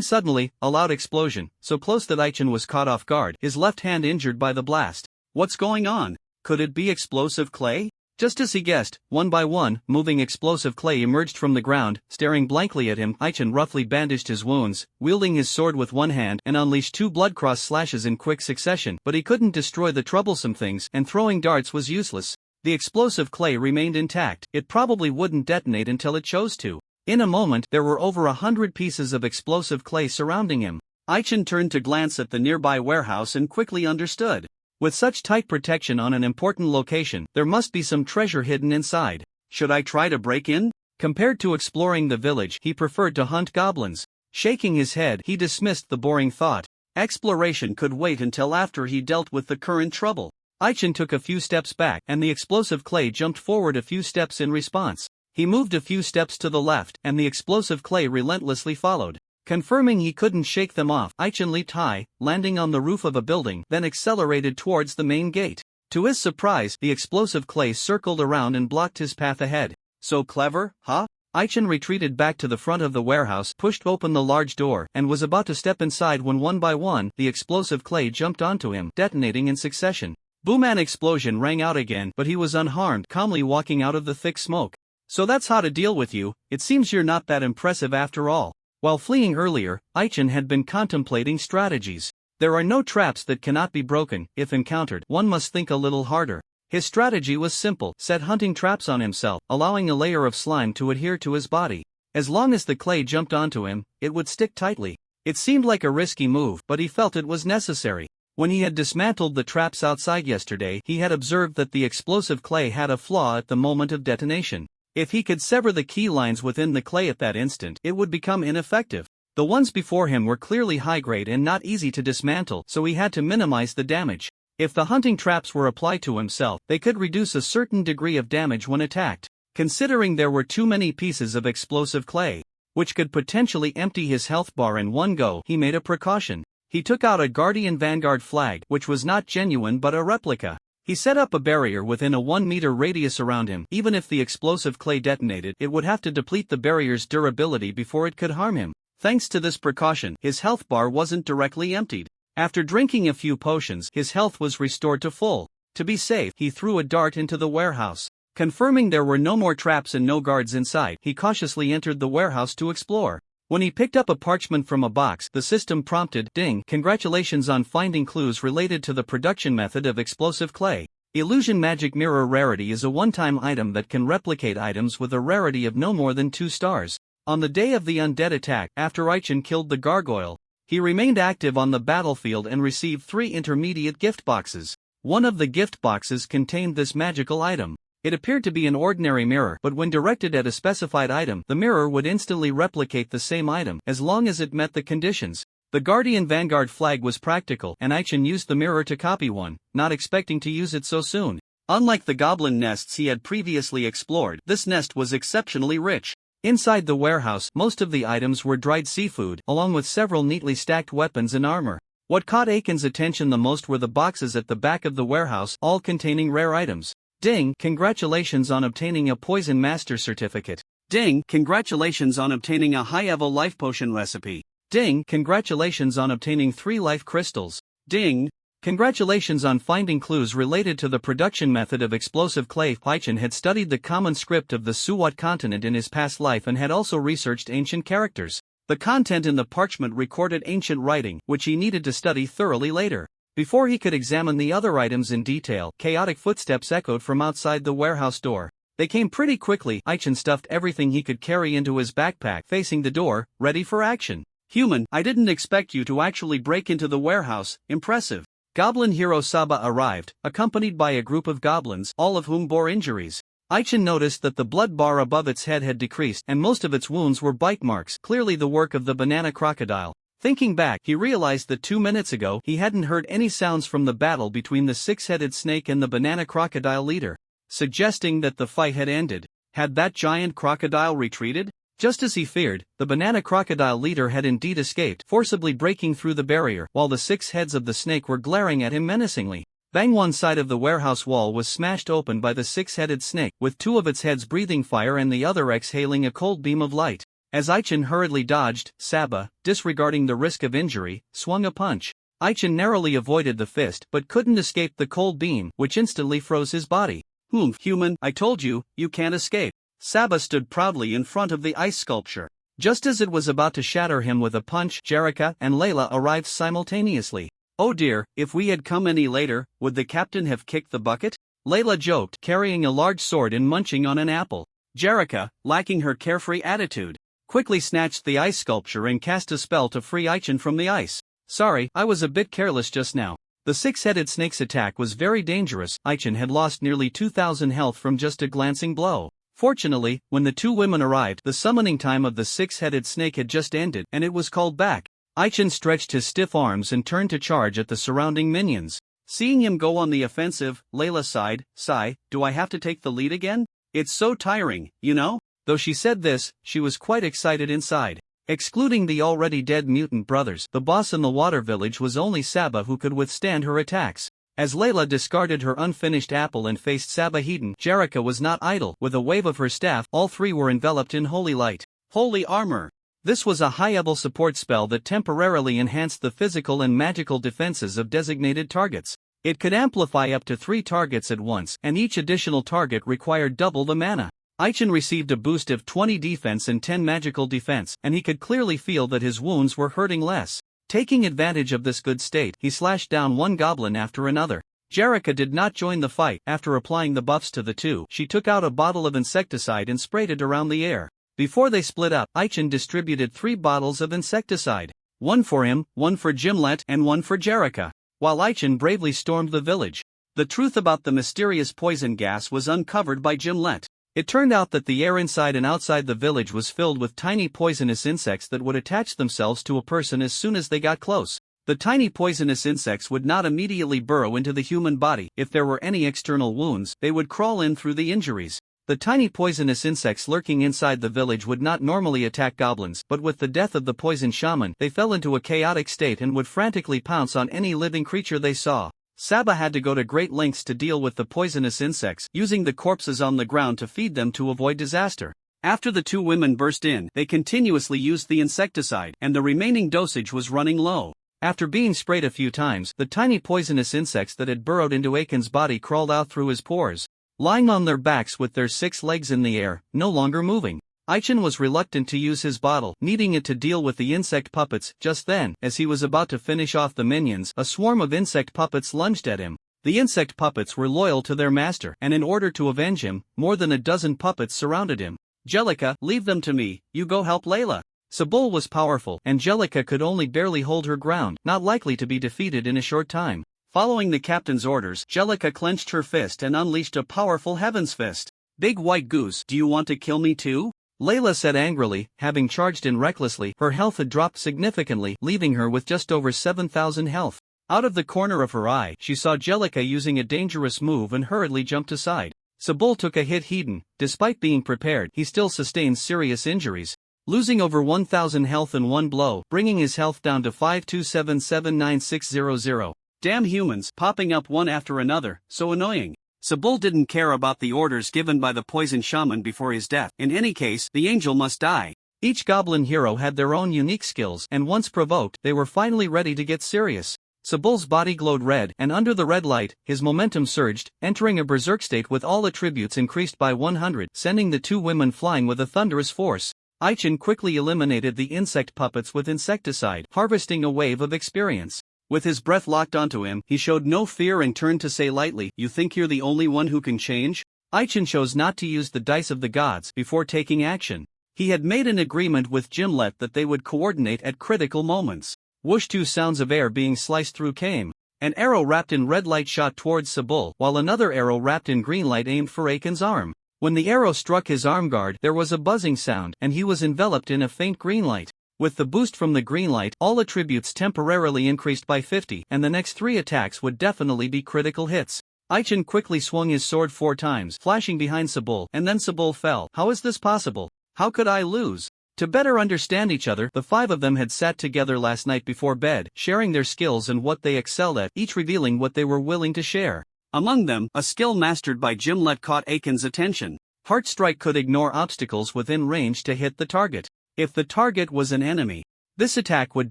Suddenly, a loud explosion, so close that Aichin was caught off guard, his left hand injured by the blast. What's going on? Could it be explosive clay? Just as he guessed, one by one, moving explosive clay emerged from the ground, staring blankly at him. Aichin roughly bandaged his wounds, wielding his sword with one hand, and unleashed 2 blood-cross slashes in quick succession, but he couldn't destroy the troublesome things, and throwing darts was useless. The explosive clay remained intact. It probably wouldn't detonate until it chose to. In a moment, there were over 100 pieces of explosive clay surrounding him. Aichin turned to glance at the nearby warehouse and quickly understood. With such tight protection on an important location, there must be some treasure hidden inside. Should I try to break in? Compared to exploring the village, he preferred to hunt goblins. Shaking his head, he dismissed the boring thought. Exploration could wait until after he dealt with the current trouble. Aichin took a few steps back, and the explosive clay jumped forward a few steps in response. He moved a few steps to the left, and the explosive clay relentlessly followed. Confirming he couldn't shake them off, Aichin leaped high, landing on the roof of a building, then accelerated towards the main gate. To his surprise, the explosive clay circled around and blocked his path ahead. So clever, huh? Aichin retreated back to the front of the warehouse, pushed open the large door, and was about to step inside when one by one, the explosive clay jumped onto him, detonating in succession. Boom! An explosion rang out again, but he was unharmed, calmly walking out of the thick smoke. So that's how to deal with you. It seems you're not that impressive after all. While fleeing earlier, Aichin had been contemplating strategies. There are no traps that cannot be broken. If encountered, one must think a little harder. His strategy was simple: set hunting traps on himself, allowing a layer of slime to adhere to his body. As long as the clay jumped onto him, it would stick tightly. It seemed like a risky move, but he felt it was necessary. When he had dismantled the traps outside yesterday, he had observed that the explosive clay had a flaw at the moment of detonation. If he could sever the key lines within the clay at that instant, it would become ineffective. The ones before him were clearly high-grade and not easy to dismantle, so he had to minimize the damage. If the hunting traps were applied to himself, they could reduce a certain degree of damage when attacked. Considering there were too many pieces of explosive clay, which could potentially empty his health bar in one go, he made a precaution. He took out a Guardian Vanguard flag, which was not genuine but a replica. He set up a barrier within a 1-meter radius around him. Even if the explosive clay detonated, it would have to deplete the barrier's durability before it could harm him. Thanks to this precaution, his health bar wasn't directly emptied. After drinking a few potions, his health was restored to full. To be safe, he threw a dart into the warehouse. Confirming there were no more traps and no guards inside, he cautiously entered the warehouse to explore. When he picked up a parchment from a box, the system prompted, "Ding, congratulations on finding clues related to the production method of explosive clay. Illusion Magic Mirror Rarity is a one-time item that can replicate items with a rarity of no more than 2 stars. On the day of the undead attack, after Aichin killed the gargoyle, he remained active on the battlefield and received 3 intermediate gift boxes. One of the gift boxes contained this magical item. It appeared to be an ordinary mirror, but when directed at a specified item, the mirror would instantly replicate the same item, as long as it met the conditions. The Guardian Vanguard flag was practical, and Aichin used the mirror to copy one, not expecting to use it so soon. Unlike the goblin nests he had previously explored, this nest was exceptionally rich. Inside the warehouse, most of the items were dried seafood, along with several neatly stacked weapons and armor. What caught Aichin's attention the most were the boxes at the back of the warehouse, all containing rare items. Ding, congratulations on obtaining a Poison Master certificate. Ding, congratulations on obtaining a high-level life potion recipe. Ding, congratulations on obtaining 3 life crystals. Ding, congratulations on finding clues related to the production method of explosive clay. Aichin had studied the common script of the Suwat continent in his past life and had also researched ancient characters. The content in the parchment recorded ancient writing, which he needed to study thoroughly later. Before he could examine the other items in detail, chaotic footsteps echoed from outside the warehouse door. They came pretty quickly. Aichin stuffed everything he could carry into his backpack, facing the door, ready for action. Human, I didn't expect you to actually break into the warehouse. Impressive. Goblin hero Saba arrived, accompanied by a group of goblins, all of whom bore injuries. Aichin noticed that the blood bar above its head had decreased, and most of its wounds were bite marks, clearly the work of the banana crocodile. Thinking back, he realized that 2 minutes ago he hadn't heard any sounds from the battle between the six-headed snake and the banana crocodile leader, suggesting that the fight had ended. Had that giant crocodile retreated? Just as he feared, the banana crocodile leader had indeed escaped, forcibly breaking through the barrier, while the 6 heads of the snake were glaring at him menacingly. Bang! One side of the warehouse wall was smashed open by the 6-headed snake, with 2 of its heads breathing fire and the other exhaling a cold beam of light. As Aichin hurriedly dodged, Saba, disregarding the risk of injury, swung a punch. Aichin narrowly avoided the fist but couldn't escape the cold beam, which instantly froze his body. Human, I told you, you can't escape. Saba stood proudly in front of the ice sculpture. Just as it was about to shatter him with a punch, Jerrica and Layla arrived simultaneously. Oh dear, if we had come any later, would the captain have kicked the bucket? Layla joked, carrying a large sword and munching on an apple. Jerrica, lacking her carefree attitude, quickly snatched the ice sculpture and cast a spell to free Aichin from the ice. Sorry, I was a bit careless just now. The 6-headed snake's attack was very dangerous. Aichin had lost nearly 2,000 health from just a glancing blow. Fortunately, when the 2 women arrived, the summoning time of the 6-headed snake had just ended and it was called back. Aichin stretched his stiff arms and turned to charge at the surrounding minions. Seeing him go on the offensive, Layla sighed, "Sigh, do I have to take the lead again? It's so tiring, you know?" Though she said this, she was quite excited inside. Excluding the already dead mutant brothers, the boss in the water village was only Saba who could withstand her attacks. As Layla discarded her unfinished apple and faced Saba Hedon, Jerrica was not idle. With a wave of her staff, all 3 were enveloped in holy light. Holy armor. This was a high-level support spell that temporarily enhanced the physical and magical defenses of designated targets. It could amplify up to 3 targets at once, and each additional target required double the mana. Aichin received a boost of 20 defense and 10 magical defense, and he could clearly feel that his wounds were hurting less. Taking advantage of this good state, he slashed down one goblin after another. Jerrica did not join the fight. After applying the buffs to the 2, she took out a bottle of insecticide and sprayed it around the air. Before they split up, Aichin distributed 3 bottles of insecticide. 1 for him, 1 for Gimlet, and 1 for Jerrica. While Aichin bravely stormed the village. The truth about the mysterious poison gas was uncovered by Gimlet. It turned out that the air inside and outside the village was filled with tiny poisonous insects that would attach themselves to a person as soon as they got close. The tiny poisonous insects would not immediately burrow into the human body. If there were any external wounds, they would crawl in through the injuries. The tiny poisonous insects lurking inside the village would not normally attack goblins, but with the death of the poison shaman, they fell into a chaotic state and would frantically pounce on any living creature they saw. Saba had to go to great lengths to deal with the poisonous insects, using the corpses on the ground to feed them to avoid disaster. After the 2 women burst in, they continuously used the insecticide, and the remaining dosage was running low. After being sprayed a few times, the tiny poisonous insects that had burrowed into Aiken's body crawled out through his pores. Lying on their backs with their 6 legs in the air, no longer moving, Aichin was reluctant to use his bottle, needing it to deal with the insect puppets. Just then, as he was about to finish off the minions, a swarm of insect puppets lunged at him. The insect puppets were loyal to their master, and in order to avenge him, more than a dozen puppets surrounded him. Jellica, leave them to me, you go help Layla. Sabul was powerful, and Jellica could only barely hold her ground, not likely to be defeated in a short time. Following the captain's orders, Jellica clenched her fist and unleashed a powerful Heaven's Fist. Big white goose, do you want to kill me too? Layla said angrily. Having charged in recklessly, her health had dropped significantly, leaving her with just over 7,000 health. Out of the corner of her eye, she saw Jellica using a dangerous move and hurriedly jumped aside. Sabul took a hit. Hedon, despite being prepared, he still sustained serious injuries, losing over 1,000 health in one blow, bringing his health down to 52779600. Damn humans, popping up one after another, so annoying. Sabul didn't care about the orders given by the poison shaman before his death. In any case, the angel must die. Each goblin hero had their own unique skills, and once provoked, they were finally ready to get serious. Sabul's body glowed red, and under the red light, his momentum surged, entering a berserk state with all attributes increased by 100, sending the 2 women flying with a thunderous force. Aichin quickly eliminated the insect puppets with insecticide, harvesting a wave of experience. With his breath locked onto him, he showed no fear and turned to say lightly, "You think you're the only one who can change?" Aichin chose not to use the dice of the gods before taking action. He had made an agreement with Gimlet that they would coordinate at critical moments. Whoosh! 2 sounds of air being sliced through came. An arrow wrapped in red light shot towards Sabul, while another arrow wrapped in green light aimed for Aiken's arm. When the arrow struck his arm guard, there was a buzzing sound, and he was enveloped in a faint green light. With the boost from the green light, all attributes temporarily increased by 50, and the next 3 attacks would definitely be critical hits. Aichen quickly swung his sword 4 times, flashing behind Sebul, and then Sebul fell. How is this possible? How could I lose? To better understand each other, the 5 of them had sat together last night before bed, sharing their skills and what they excelled at, each revealing what they were willing to share. Among them, a skill mastered by Gimlet caught Aiken's attention. Heart Strike could ignore obstacles within range to hit the target. If the target was an enemy, this attack would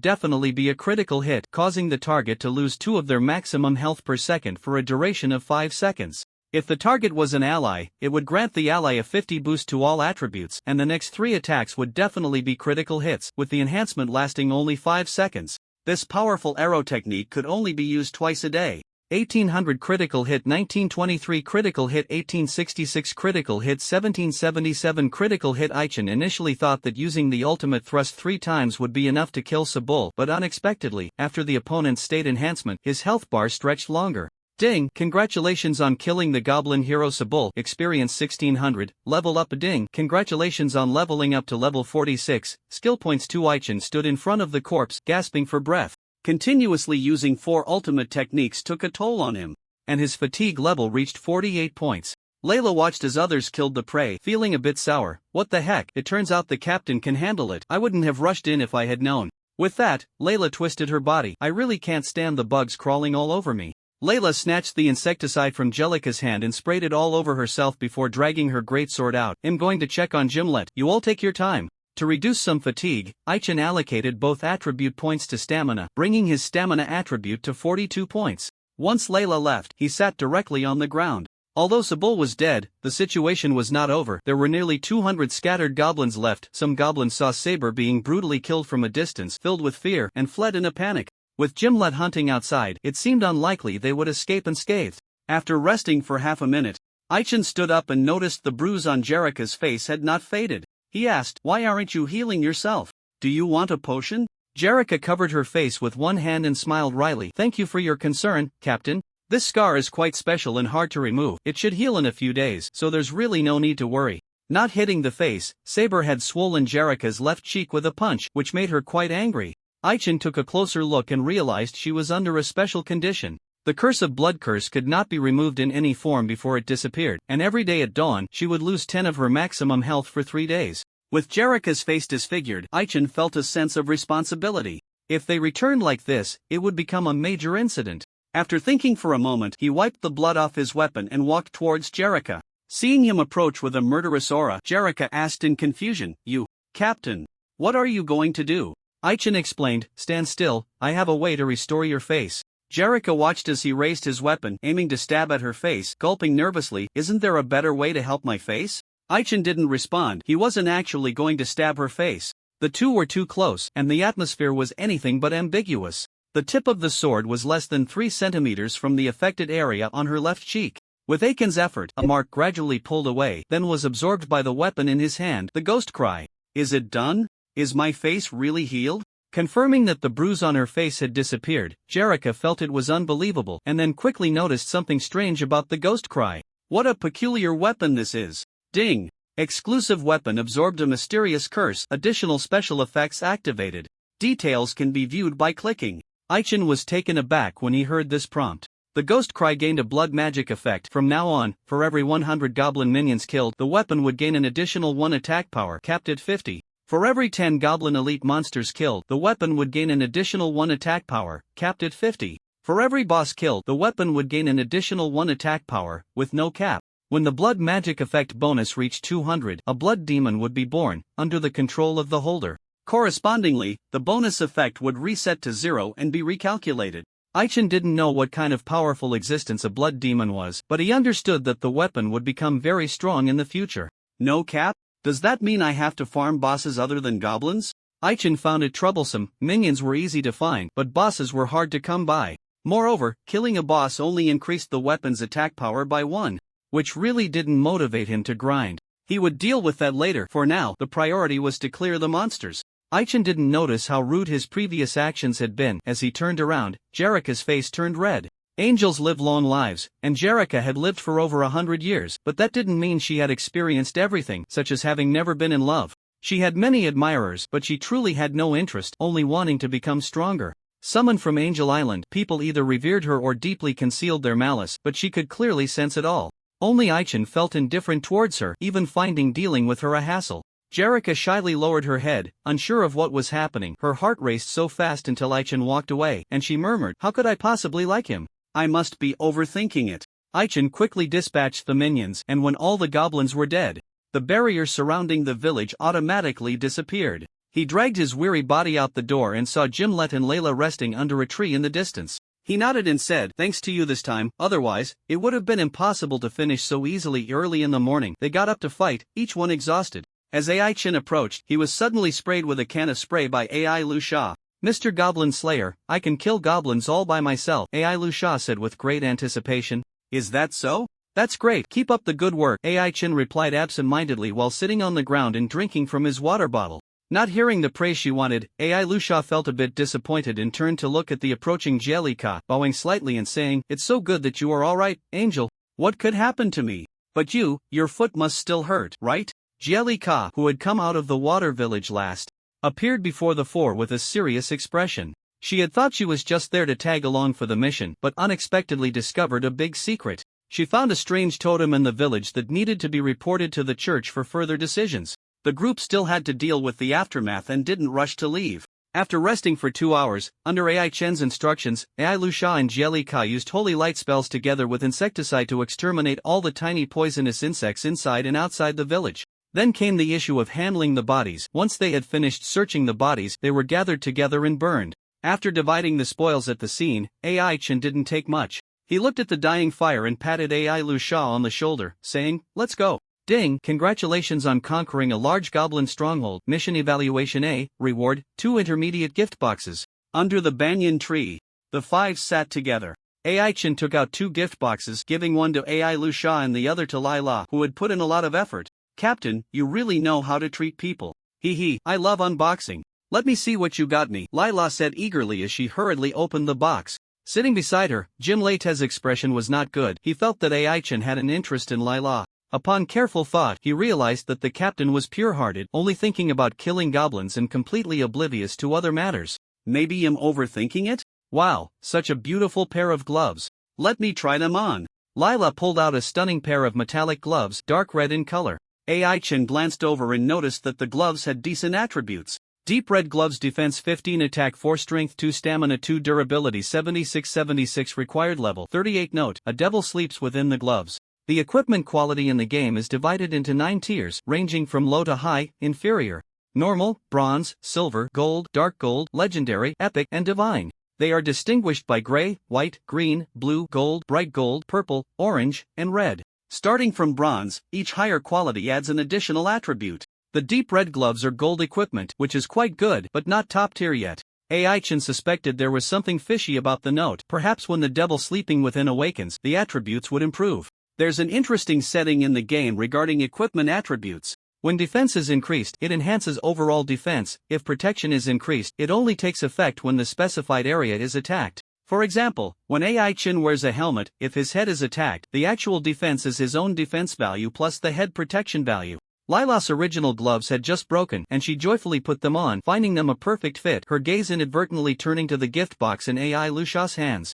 definitely be a critical hit, causing the target to lose 2 of their maximum health per second for a duration of 5 seconds. If the target was an ally, it would grant the ally a 50 boost to all attributes, and the next 3 attacks would definitely be critical hits, with the enhancement lasting only 5 seconds. This powerful arrow technique could only be used twice a day. 1800 critical hit, 1923 critical hit, 1866 critical hit, 1777 critical hit. Aichen initially thought that using the ultimate thrust 3 times would be enough to kill Sebul, but unexpectedly, after the opponent's state enhancement, his health bar stretched longer. Ding! Congratulations on killing the goblin hero Sebul. Experience 1600, level up. Ding! Congratulations on leveling up to level 46, skill points 2. Aichen stood in front of the corpse, gasping for breath. Continuously using 4 ultimate techniques took a toll on him, and his fatigue level reached 48 points. Layla watched as others killed the prey, feeling a bit sour. What the heck, it turns out the captain can handle it. I wouldn't have rushed in if I had known. With that, Layla twisted her body. I really can't stand the bugs crawling all over me. Layla snatched the insecticide from Jellica's hand and sprayed it all over herself before dragging her greatsword out. I'm going to check on Gimlet. You all take your time. To reduce some fatigue, Aichen allocated both attribute points to stamina, bringing his stamina attribute to 42 points. Once Layla left, he sat directly on the ground. Although Sebul was dead, the situation was not over. There were nearly 200 scattered goblins left. Some goblins saw Saber being brutally killed from a distance, filled with fear, and fled in a panic. With Gimlet hunting outside, it seemed unlikely they would escape unscathed. After resting for half a minute, Aichen stood up and noticed the bruise on Jerica's face had not faded. He asked, "Why aren't you healing yourself? Do you want a potion?" Jerica covered her face with one hand and smiled wryly. "Thank you for your concern, Captain. This scar is quite special and hard to remove. It should heal in a few days, so there's really no need to worry." Not hitting the face, Saber had swollen Jerica's left cheek with a punch, which made her quite angry. Aichen took a closer look and realized she was under a special condition. The curse of blood curse could not be removed in any form before it disappeared, and every day at dawn she would lose 10 of her maximum health for 3 days. With Jerica's face disfigured, Aichen felt a sense of responsibility. If they returned like this, it would become a major incident. After thinking for a moment, he wiped the blood off his weapon and walked towards Jerica. Seeing him approach with a murderous aura, Jerica asked in confusion, "You, Captain, what are you going to do?" Aichen explained, "Stand still, I have a way to restore your face." Jerica watched as he raised his weapon, aiming to stab at her face, gulping nervously, "Isn't there a better way to help my face?" Aichen didn't respond. He wasn't actually going to stab her face. The two were too close, and the atmosphere was anything but ambiguous. The tip of the sword was less than 3 centimeters from the affected area on her left cheek. With Aiken's effort, a mark gradually pulled away, then was absorbed by the weapon in his hand. The ghost cry. "Is it done? Is my face really healed?" Confirming that the bruise on her face had disappeared, Jerica felt it was unbelievable and then quickly noticed something strange about the ghost cry. What a peculiar weapon this is. Ding! Exclusive weapon absorbed a mysterious curse. Additional special effects activated. Details can be viewed by clicking. Aichen was taken aback when he heard this prompt. The ghost cry gained a blood magic effect. From now on, for every 100 goblin minions killed, the weapon would gain an additional 1 attack power, capped at 50. For every 10 goblin elite monsters killed, the weapon would gain an additional 1 attack power, capped at 50. For every boss killed, the weapon would gain an additional 1 attack power, with no cap. When the blood magic effect bonus reached 200, a blood demon would be born, under the control of the holder. Correspondingly, the bonus effect would reset to 0 and be recalculated. Aichen didn't know what kind of powerful existence a blood demon was, but he understood that the weapon would become very strong in the future. No cap? Does that mean I have to farm bosses other than goblins? Aichen found it troublesome. Minions were easy to find, but bosses were hard to come by. Moreover, killing a boss only increased the weapon's attack power by 1, which really didn't motivate him to grind. He would deal with that later. For now, the priority was to clear the monsters. Aichen didn't notice how rude his previous actions had been. As he turned around, Jerica's face turned red. Angels live long lives, and Jerica had lived for over 100 years, but that didn't mean she had experienced everything, such as having never been in love. She had many admirers, but she truly had no interest, only wanting to become stronger. Summoned from Angel Island, people either revered her or deeply concealed their malice, but she could clearly sense it all. Only Aichen felt indifferent towards her, even finding dealing with her a hassle. Jerrica shyly lowered her head, unsure of what was happening. Her heart raced so fast until Aichen walked away, and she murmured, "How could I possibly like him? I must be overthinking it." Aichen quickly dispatched the minions, and when all the goblins were dead, the barrier surrounding the village automatically disappeared. He dragged his weary body out the door and saw Gimlet and Layla resting under a tree in the distance. He nodded and said, "Thanks to you this time, otherwise, it would have been impossible to finish so easily." Early in the morning, they got up to fight, each one exhausted. As Aichen approached, he was suddenly sprayed with a can of spray by Ai Lucia. "Mr. Goblin Slayer, I can kill goblins all by myself," Ai Lucia said with great anticipation. "Is that so? That's great, keep up the good work," Aichen replied absent-mindedly while sitting on the ground and drinking from his water bottle. Not hearing the praise she wanted, Ai Lucia felt a bit disappointed and turned to look at the approaching Jellica, bowing slightly and saying, "It's so good that you are all right, Angel. What could happen to me? But your foot must still hurt, right?" Jellica, who had come out of the water village last, appeared before the four with a serious expression. She had thought she was just there to tag along for the mission, but unexpectedly discovered a big secret. She found a strange totem in the village that needed to be reported to the church for further decisions. The group still had to deal with the aftermath and didn't rush to leave. After resting for 2 hours, under Aichen's instructions, Ai Lucia and Jellica used holy light spells together with insecticide to exterminate all the tiny poisonous insects inside and outside the village. Then came the issue of handling the bodies. Once they had finished searching the bodies, they were gathered together and burned. After dividing the spoils at the scene, Aichen didn't take much. He looked at the dying fire and patted Ai Lucia on the shoulder, saying, "Let's go." "Ding, congratulations on conquering a large goblin stronghold. Mission evaluation A, reward, 2 intermediate gift boxes." Under the banyan tree, the 5 sat together. Aichen took out 2 gift boxes, giving one to Ai Lucia and the other to Layla, who had put in a lot of effort. "Captain, you really know how to treat people. Hee, I love unboxing. Let me see what you got me," Layla said eagerly as she hurriedly opened the box. Sitting beside her, Gimlet's expression was not good. He felt that Aichen had an interest in Layla. Upon careful thought, he realized that the captain was pure-hearted, only thinking about killing goblins and completely oblivious to other matters. Maybe I'm overthinking it? Wow, such a beautiful pair of gloves. Let me try them on. Layla pulled out a stunning pair of metallic gloves, dark red in color. Aichen glanced over and noticed that the gloves had decent attributes. Deep red gloves, defense 15, attack 4, strength 2, stamina 2, durability 76 required level 38. Note, a devil sleeps within the gloves. The equipment quality in the game is divided into 9 tiers, ranging from low to high, inferior, normal, bronze, silver, gold, dark gold, legendary, epic, and divine. They are distinguished by gray, white, green, blue, gold, bright gold, purple, orange, and red. Starting from bronze, each higher quality adds an additional attribute. The deep red gloves are gold equipment, which is quite good, but not top tier yet. Aichen suspected there was something fishy about the note. Perhaps when the devil sleeping within awakens, the attributes would improve. There's an interesting setting in the game regarding equipment attributes. When defense is increased, it enhances overall defense. If protection is increased, it only takes effect when the specified area is attacked. For example, when Aichen wears a helmet, if his head is attacked, the actual defense is his own defense value plus the head protection value. Layla's original gloves had just broken, and she joyfully put them on, finding them a perfect fit, her gaze inadvertently turning to the gift box in Ai Lucia's hands.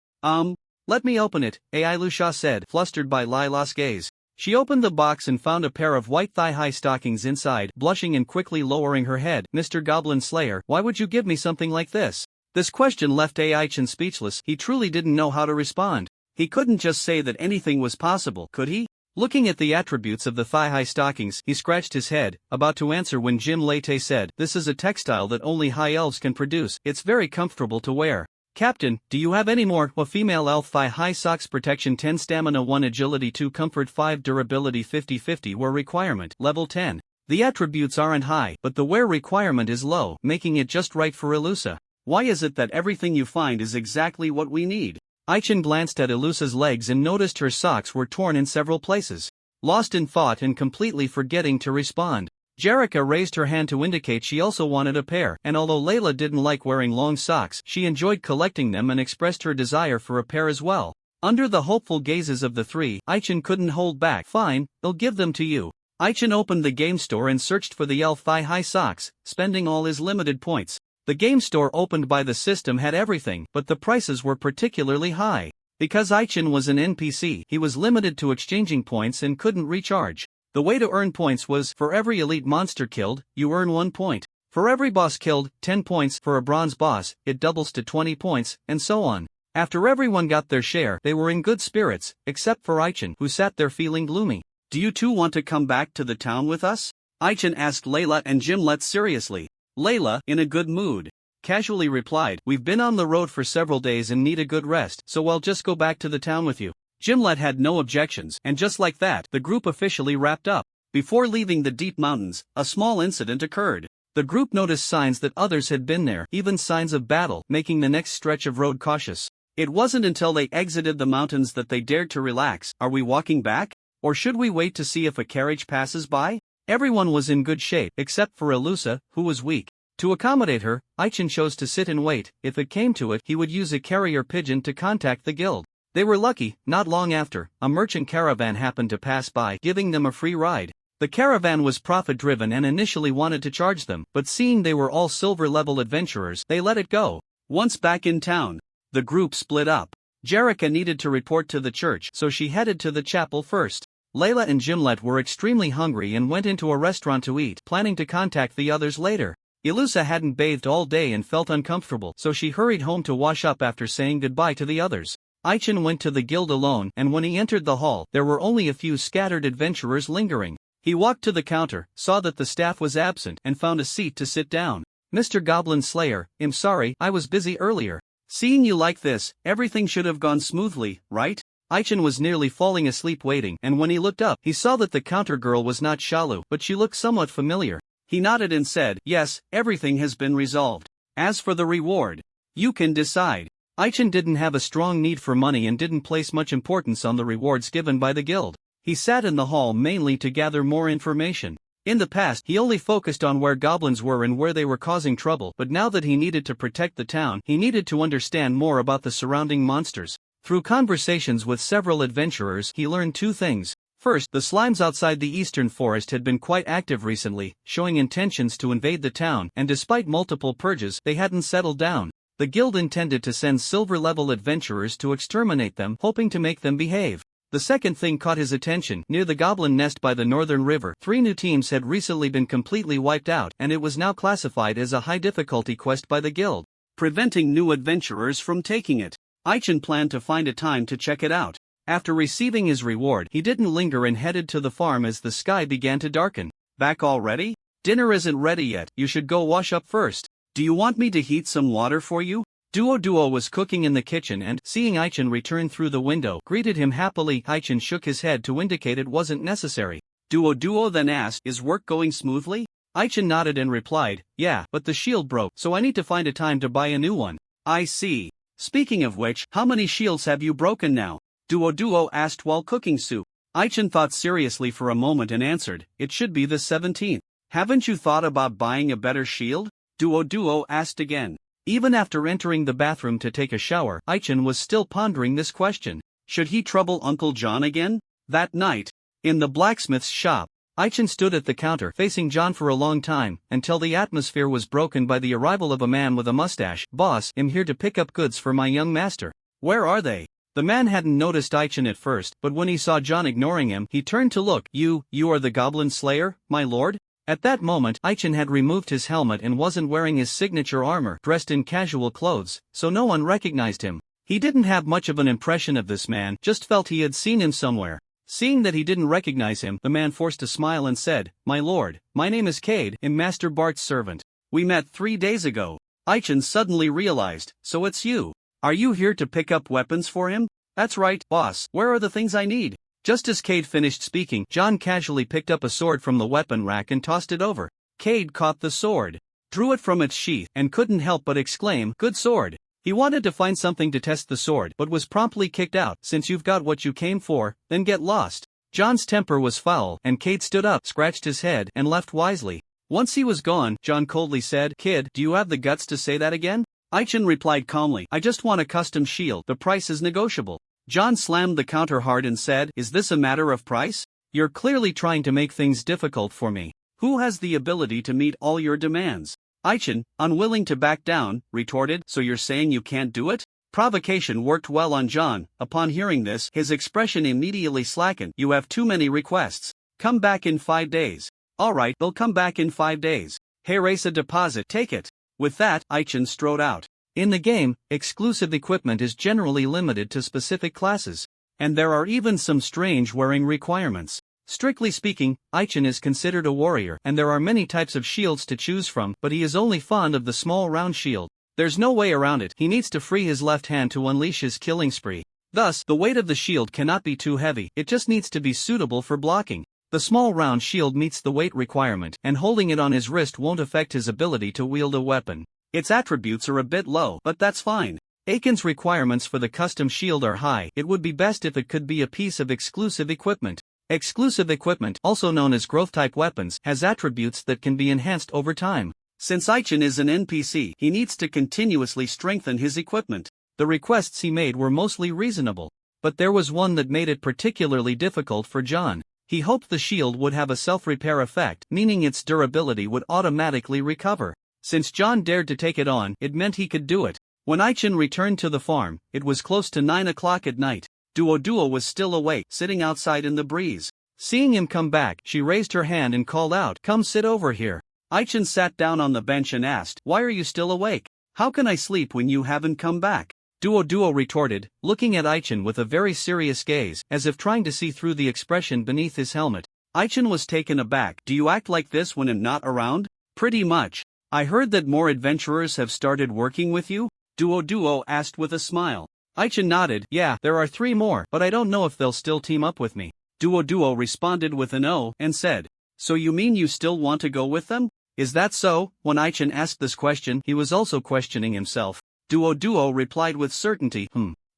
Let me open it," Ai Lucia said, flustered by Layla's gaze. She opened the box and found a pair of white thigh-high stockings inside. Blushing and quickly lowering her head, "Mr. Goblin Slayer, why would you give me something like this?" This question left Aichen speechless. He truly didn't know how to respond. He couldn't just say that anything was possible, could he? Looking at the attributes of the thigh-high stockings, he scratched his head, about to answer when Gimlet said, "This is a textile that only high elves can produce. It's very comfortable to wear. Captain, do you have any more?" A female elf thigh-high socks, protection 10, stamina 1, agility 2, comfort 5, durability 50 wear requirement, level 10. The attributes aren't high, but the wear requirement is low, making it just right for Elusa. Why is it that everything you find is exactly what we need? Aichen glanced at Elusa's legs and noticed her socks were torn in several places. Lost in thought and completely forgetting to respond, Jerrica raised her hand to indicate she also wanted a pair, and although Layla didn't like wearing long socks, she enjoyed collecting them and expressed her desire for a pair as well. Under the hopeful gazes of the three, Aichen couldn't hold back. "Fine, I'll give them to you. Aichin opened the game store and searched for the elf thigh-high socks, spending all his limited points. The game store opened by the system had everything, but the prices were particularly high. Because Aichin was an NPC, he was limited to exchanging points and couldn't recharge. The way to earn points was, for every elite monster killed, you earn 1 point. For every boss killed, 10 points. For a bronze boss, it doubles to 20 points, and so on. After everyone got their share, they were in good spirits, except for Aichin, who sat there feeling gloomy. "Do you two want to come back to the town with us?" Aichin asked Layla and Gimlet seriously. Layla, in a good mood, casually replied, "We've been on the road for several days and need a good rest, so I'll just go back to the town with you." Gimlet had no objections, and just like that, the group officially wrapped up. Before leaving the deep mountains, a small incident occurred. The group noticed signs that others had been there, even signs of battle, making the next stretch of road cautious. It wasn't until they exited the mountains that they dared to relax. "Are we walking back? Or should we wait to see if a carriage passes by?" Everyone was in good shape, except for Elusa, who was weak. To accommodate her, Aichin chose to sit and wait. If it came to it, he would use a carrier pigeon to contact the guild. They were lucky. Not long after, a merchant caravan happened to pass by, giving them a free ride. The caravan was profit-driven and initially wanted to charge them, but seeing they were all silver-level adventurers, they let it go. Once back in town, the group split up. Jerrica needed to report to the church, so she headed to the chapel first. Layla and Gimlet were extremely hungry and went into a restaurant to eat, planning to contact the others later. Elusa hadn't bathed all day and felt uncomfortable, so she hurried home to wash up after saying goodbye to the others. Aichin went to the guild alone, and when he entered the hall, there were only a few scattered adventurers lingering. He walked to the counter, saw that the staff was absent, and found a seat to sit down. "Mr. Goblin Slayer, I'm sorry, I was busy earlier. Seeing you like this, everything should have gone smoothly, right?" Aichin was nearly falling asleep waiting, and when he looked up, he saw that the counter girl was not Shalu, but she looked somewhat familiar. He nodded and said, "Yes, everything has been resolved. As for the reward, you can decide." Aichin didn't have a strong need for money and didn't place much importance on the rewards given by the guild. He sat in the hall mainly to gather more information. In the past, he only focused on where goblins were and where they were causing trouble, but now that he needed to protect the town, he needed to understand more about the surrounding monsters. Through conversations with several adventurers, he learned 2 things. First, the slimes outside the eastern forest had been quite active recently, showing intentions to invade the town, and despite multiple purges, they hadn't settled down. The guild intended to send silver-level adventurers to exterminate them, hoping to make them behave. The second thing caught his attention. Near the goblin nest by the northern river, 3 new teams had recently been completely wiped out, and it was now classified as a high-difficulty quest by the guild, preventing new adventurers from taking it. Aichin planned to find a time to check it out. After receiving his reward, he didn't linger and headed to the farm as the sky began to darken. "Back already? Dinner isn't ready yet, you should go wash up first. Do you want me to heat some water for you?" Duo was cooking in the kitchen and, seeing Aichin return through the window, greeted him happily. Aichin shook his head to indicate it wasn't necessary. Duo then asked, "Is work going smoothly?" Aichin nodded and replied, "Yeah, but the shield broke, so I need to find a time to buy a new one." "I see. Speaking of which, how many shields have you broken now?" Duo asked while cooking soup. Aichin thought seriously for a moment and answered, "It should be the 17th. Haven't you thought about buying a better shield?" Duo asked again. Even after entering the bathroom to take a shower, Aichin was still pondering this question. Should he trouble Uncle John again? That night, in the blacksmith's shop, Aichin stood at the counter facing John for a long time, until the atmosphere was broken by the arrival of a man with a mustache. "Boss, I'm here to pick up goods for my young master." "Where are they?" The man hadn't noticed Aichin at first, but when he saw John ignoring him, he turned to look. You are the Goblin Slayer, my lord?" At that moment, Aichin had removed his helmet and wasn't wearing his signature armor, dressed in casual clothes, so no one recognized him. He didn't have much of an impression of this man, just felt he had seen him somewhere. Seeing that he didn't recognize him, the man forced a smile and said, "My lord, my name is Cade, I'm Master Bart's servant. We met 3 days ago." Aichin suddenly realized, "So it's you. Are you here to pick up weapons for him?" "That's right, boss. Where are the things I need?" Just as Cade finished speaking, John casually picked up a sword from the weapon rack and tossed it over. Cade caught the sword, drew it from its sheath, and couldn't help but exclaim, "Good sword." He wanted to find something to test the sword, but was promptly kicked out. "Since you've got what you came for, then get lost." John's temper was foul, and Cade stood up, scratched his head, and left wisely. Once he was gone, John coldly said, "Kid, do you have the guts to say that again?" Aichin replied calmly, "I just want a custom shield, the price is negotiable." John slammed the counter hard and said, "Is this a matter of price? You're clearly trying to make things difficult for me. Who has the ability to meet all your demands? Aichen, unwilling to back down, retorted, so you're saying you can't do it? Provocation worked well on John. Upon hearing this, his expression immediately slackened. You have too many requests. Come back in 5 days. Alright, they'll come back in 5 days. Hey, race a deposit, take it. With that, Aichen strode out. In the game, exclusive equipment is generally limited to specific classes. And there are even some strange wearing requirements. Strictly speaking, Aichen is considered a warrior, and there are many types of shields to choose from, but he is only fond of the small round shield. There's no way around it. He needs to free his left hand to unleash his killing spree. Thus, the weight of the shield cannot be too heavy, it just needs to be suitable for blocking. The small round shield meets the weight requirement, and holding it on his wrist won't affect his ability to wield a weapon. Its attributes are a bit low, but that's fine. Aiken's requirements for the custom shield are high. It would be best if it could be a piece of exclusive equipment. Exclusive equipment, also known as growth-type weapons, has attributes that can be enhanced over time. Since Aichen is an NPC, he needs to continuously strengthen his equipment. The requests he made were mostly reasonable. But there was one that made it particularly difficult for John. He hoped the shield would have a self-repair effect, meaning its durability would automatically recover. Since John dared to take it on, it meant he could do it. When Aichen returned to the farm, it was close to 9 o'clock at night. Duo was still awake, sitting outside in the breeze. Seeing him come back, she raised her hand and called out, "Come sit over here." Aichen sat down on the bench and asked, "Why are you still awake? How can I sleep when you haven't come back?" Duo retorted, looking at Aichen with a very serious gaze, as if trying to see through the expression beneath his helmet. Aichen was taken aback. "Do you act like this when I'm not around?" "Pretty much. I heard that more adventurers have started working with you?" Duo asked with a smile. Aichen nodded. "Yeah, there are 3 more, but I don't know if they'll still team up with me." Duo responded with an "oh," and said, "So you mean you still want to go with them?" "Is that so?" When Aichen asked this question, he was also questioning himself. Duo replied with certainty,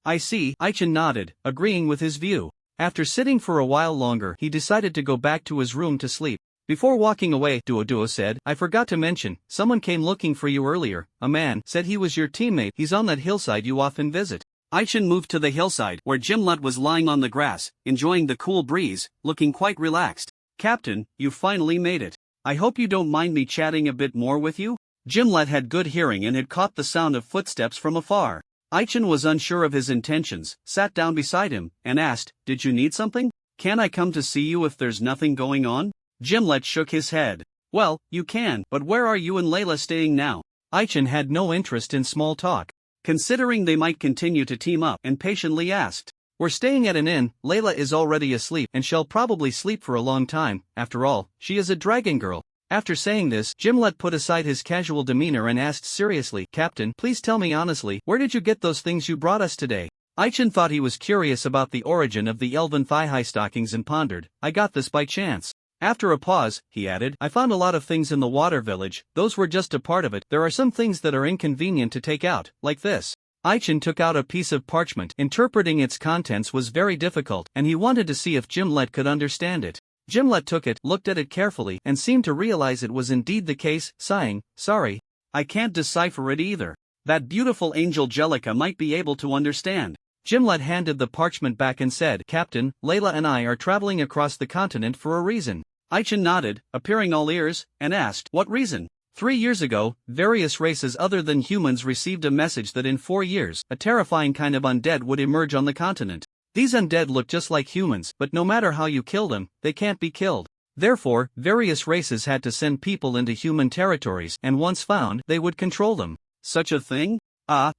"I see." Aichen nodded, agreeing with his view. After sitting for a while longer, he decided to go back to his room to sleep. Before walking away, Duo said, "I forgot to mention, someone came looking for you earlier. A man said he was your teammate. He's on that hillside you often visit." Aichen moved to the hillside, where Gimlet was lying on the grass, enjoying the cool breeze, looking quite relaxed. "Captain, you finally made it. I hope you don't mind me chatting a bit more with you?" Gimlet had good hearing and had caught the sound of footsteps from afar. Aichen was unsure of his intentions, sat down beside him, and asked, "Did you need something? Can I come to see you if there's nothing going on?" Gimlet shook his head. "Well, you can, but where are you and Layla staying now?" Aichen had no interest in small talk, considering they might continue to team up, and patiently asked, "We're staying at an inn. Layla is already asleep and shall probably sleep for a long time. After all, she is a dragon girl." After saying this, Gimlet put aside his casual demeanor and asked seriously, "Captain, please tell me honestly, where did you get those things you brought us today?" Aichen thought he was curious about the origin of the elven thigh-high stockings and pondered, "I got this by chance." After a pause, he added, "I found a lot of things in the water village. Those were just a part of it. There are some things that are inconvenient to take out, like this." Aichen took out a piece of parchment. Interpreting its contents was very difficult, and he wanted to see if Gimlet could understand it. Gimlet took it, looked at it carefully, and seemed to realize it was indeed the case, sighing, "Sorry. I can't decipher it either. That beautiful angel Jellica might be able to understand." Gimlet handed the parchment back and said, "Captain, Layla and I are traveling across the continent for a reason." Aichen nodded, appearing all ears, and asked, "What reason?" 3 years ago, various races other than humans received a message that in 4 years, a terrifying kind of undead would emerge on the continent. These undead look just like humans, but no matter how you kill them, they can't be killed. Therefore, various races had to send people into human territories, and once found, they would control them. Such a thing?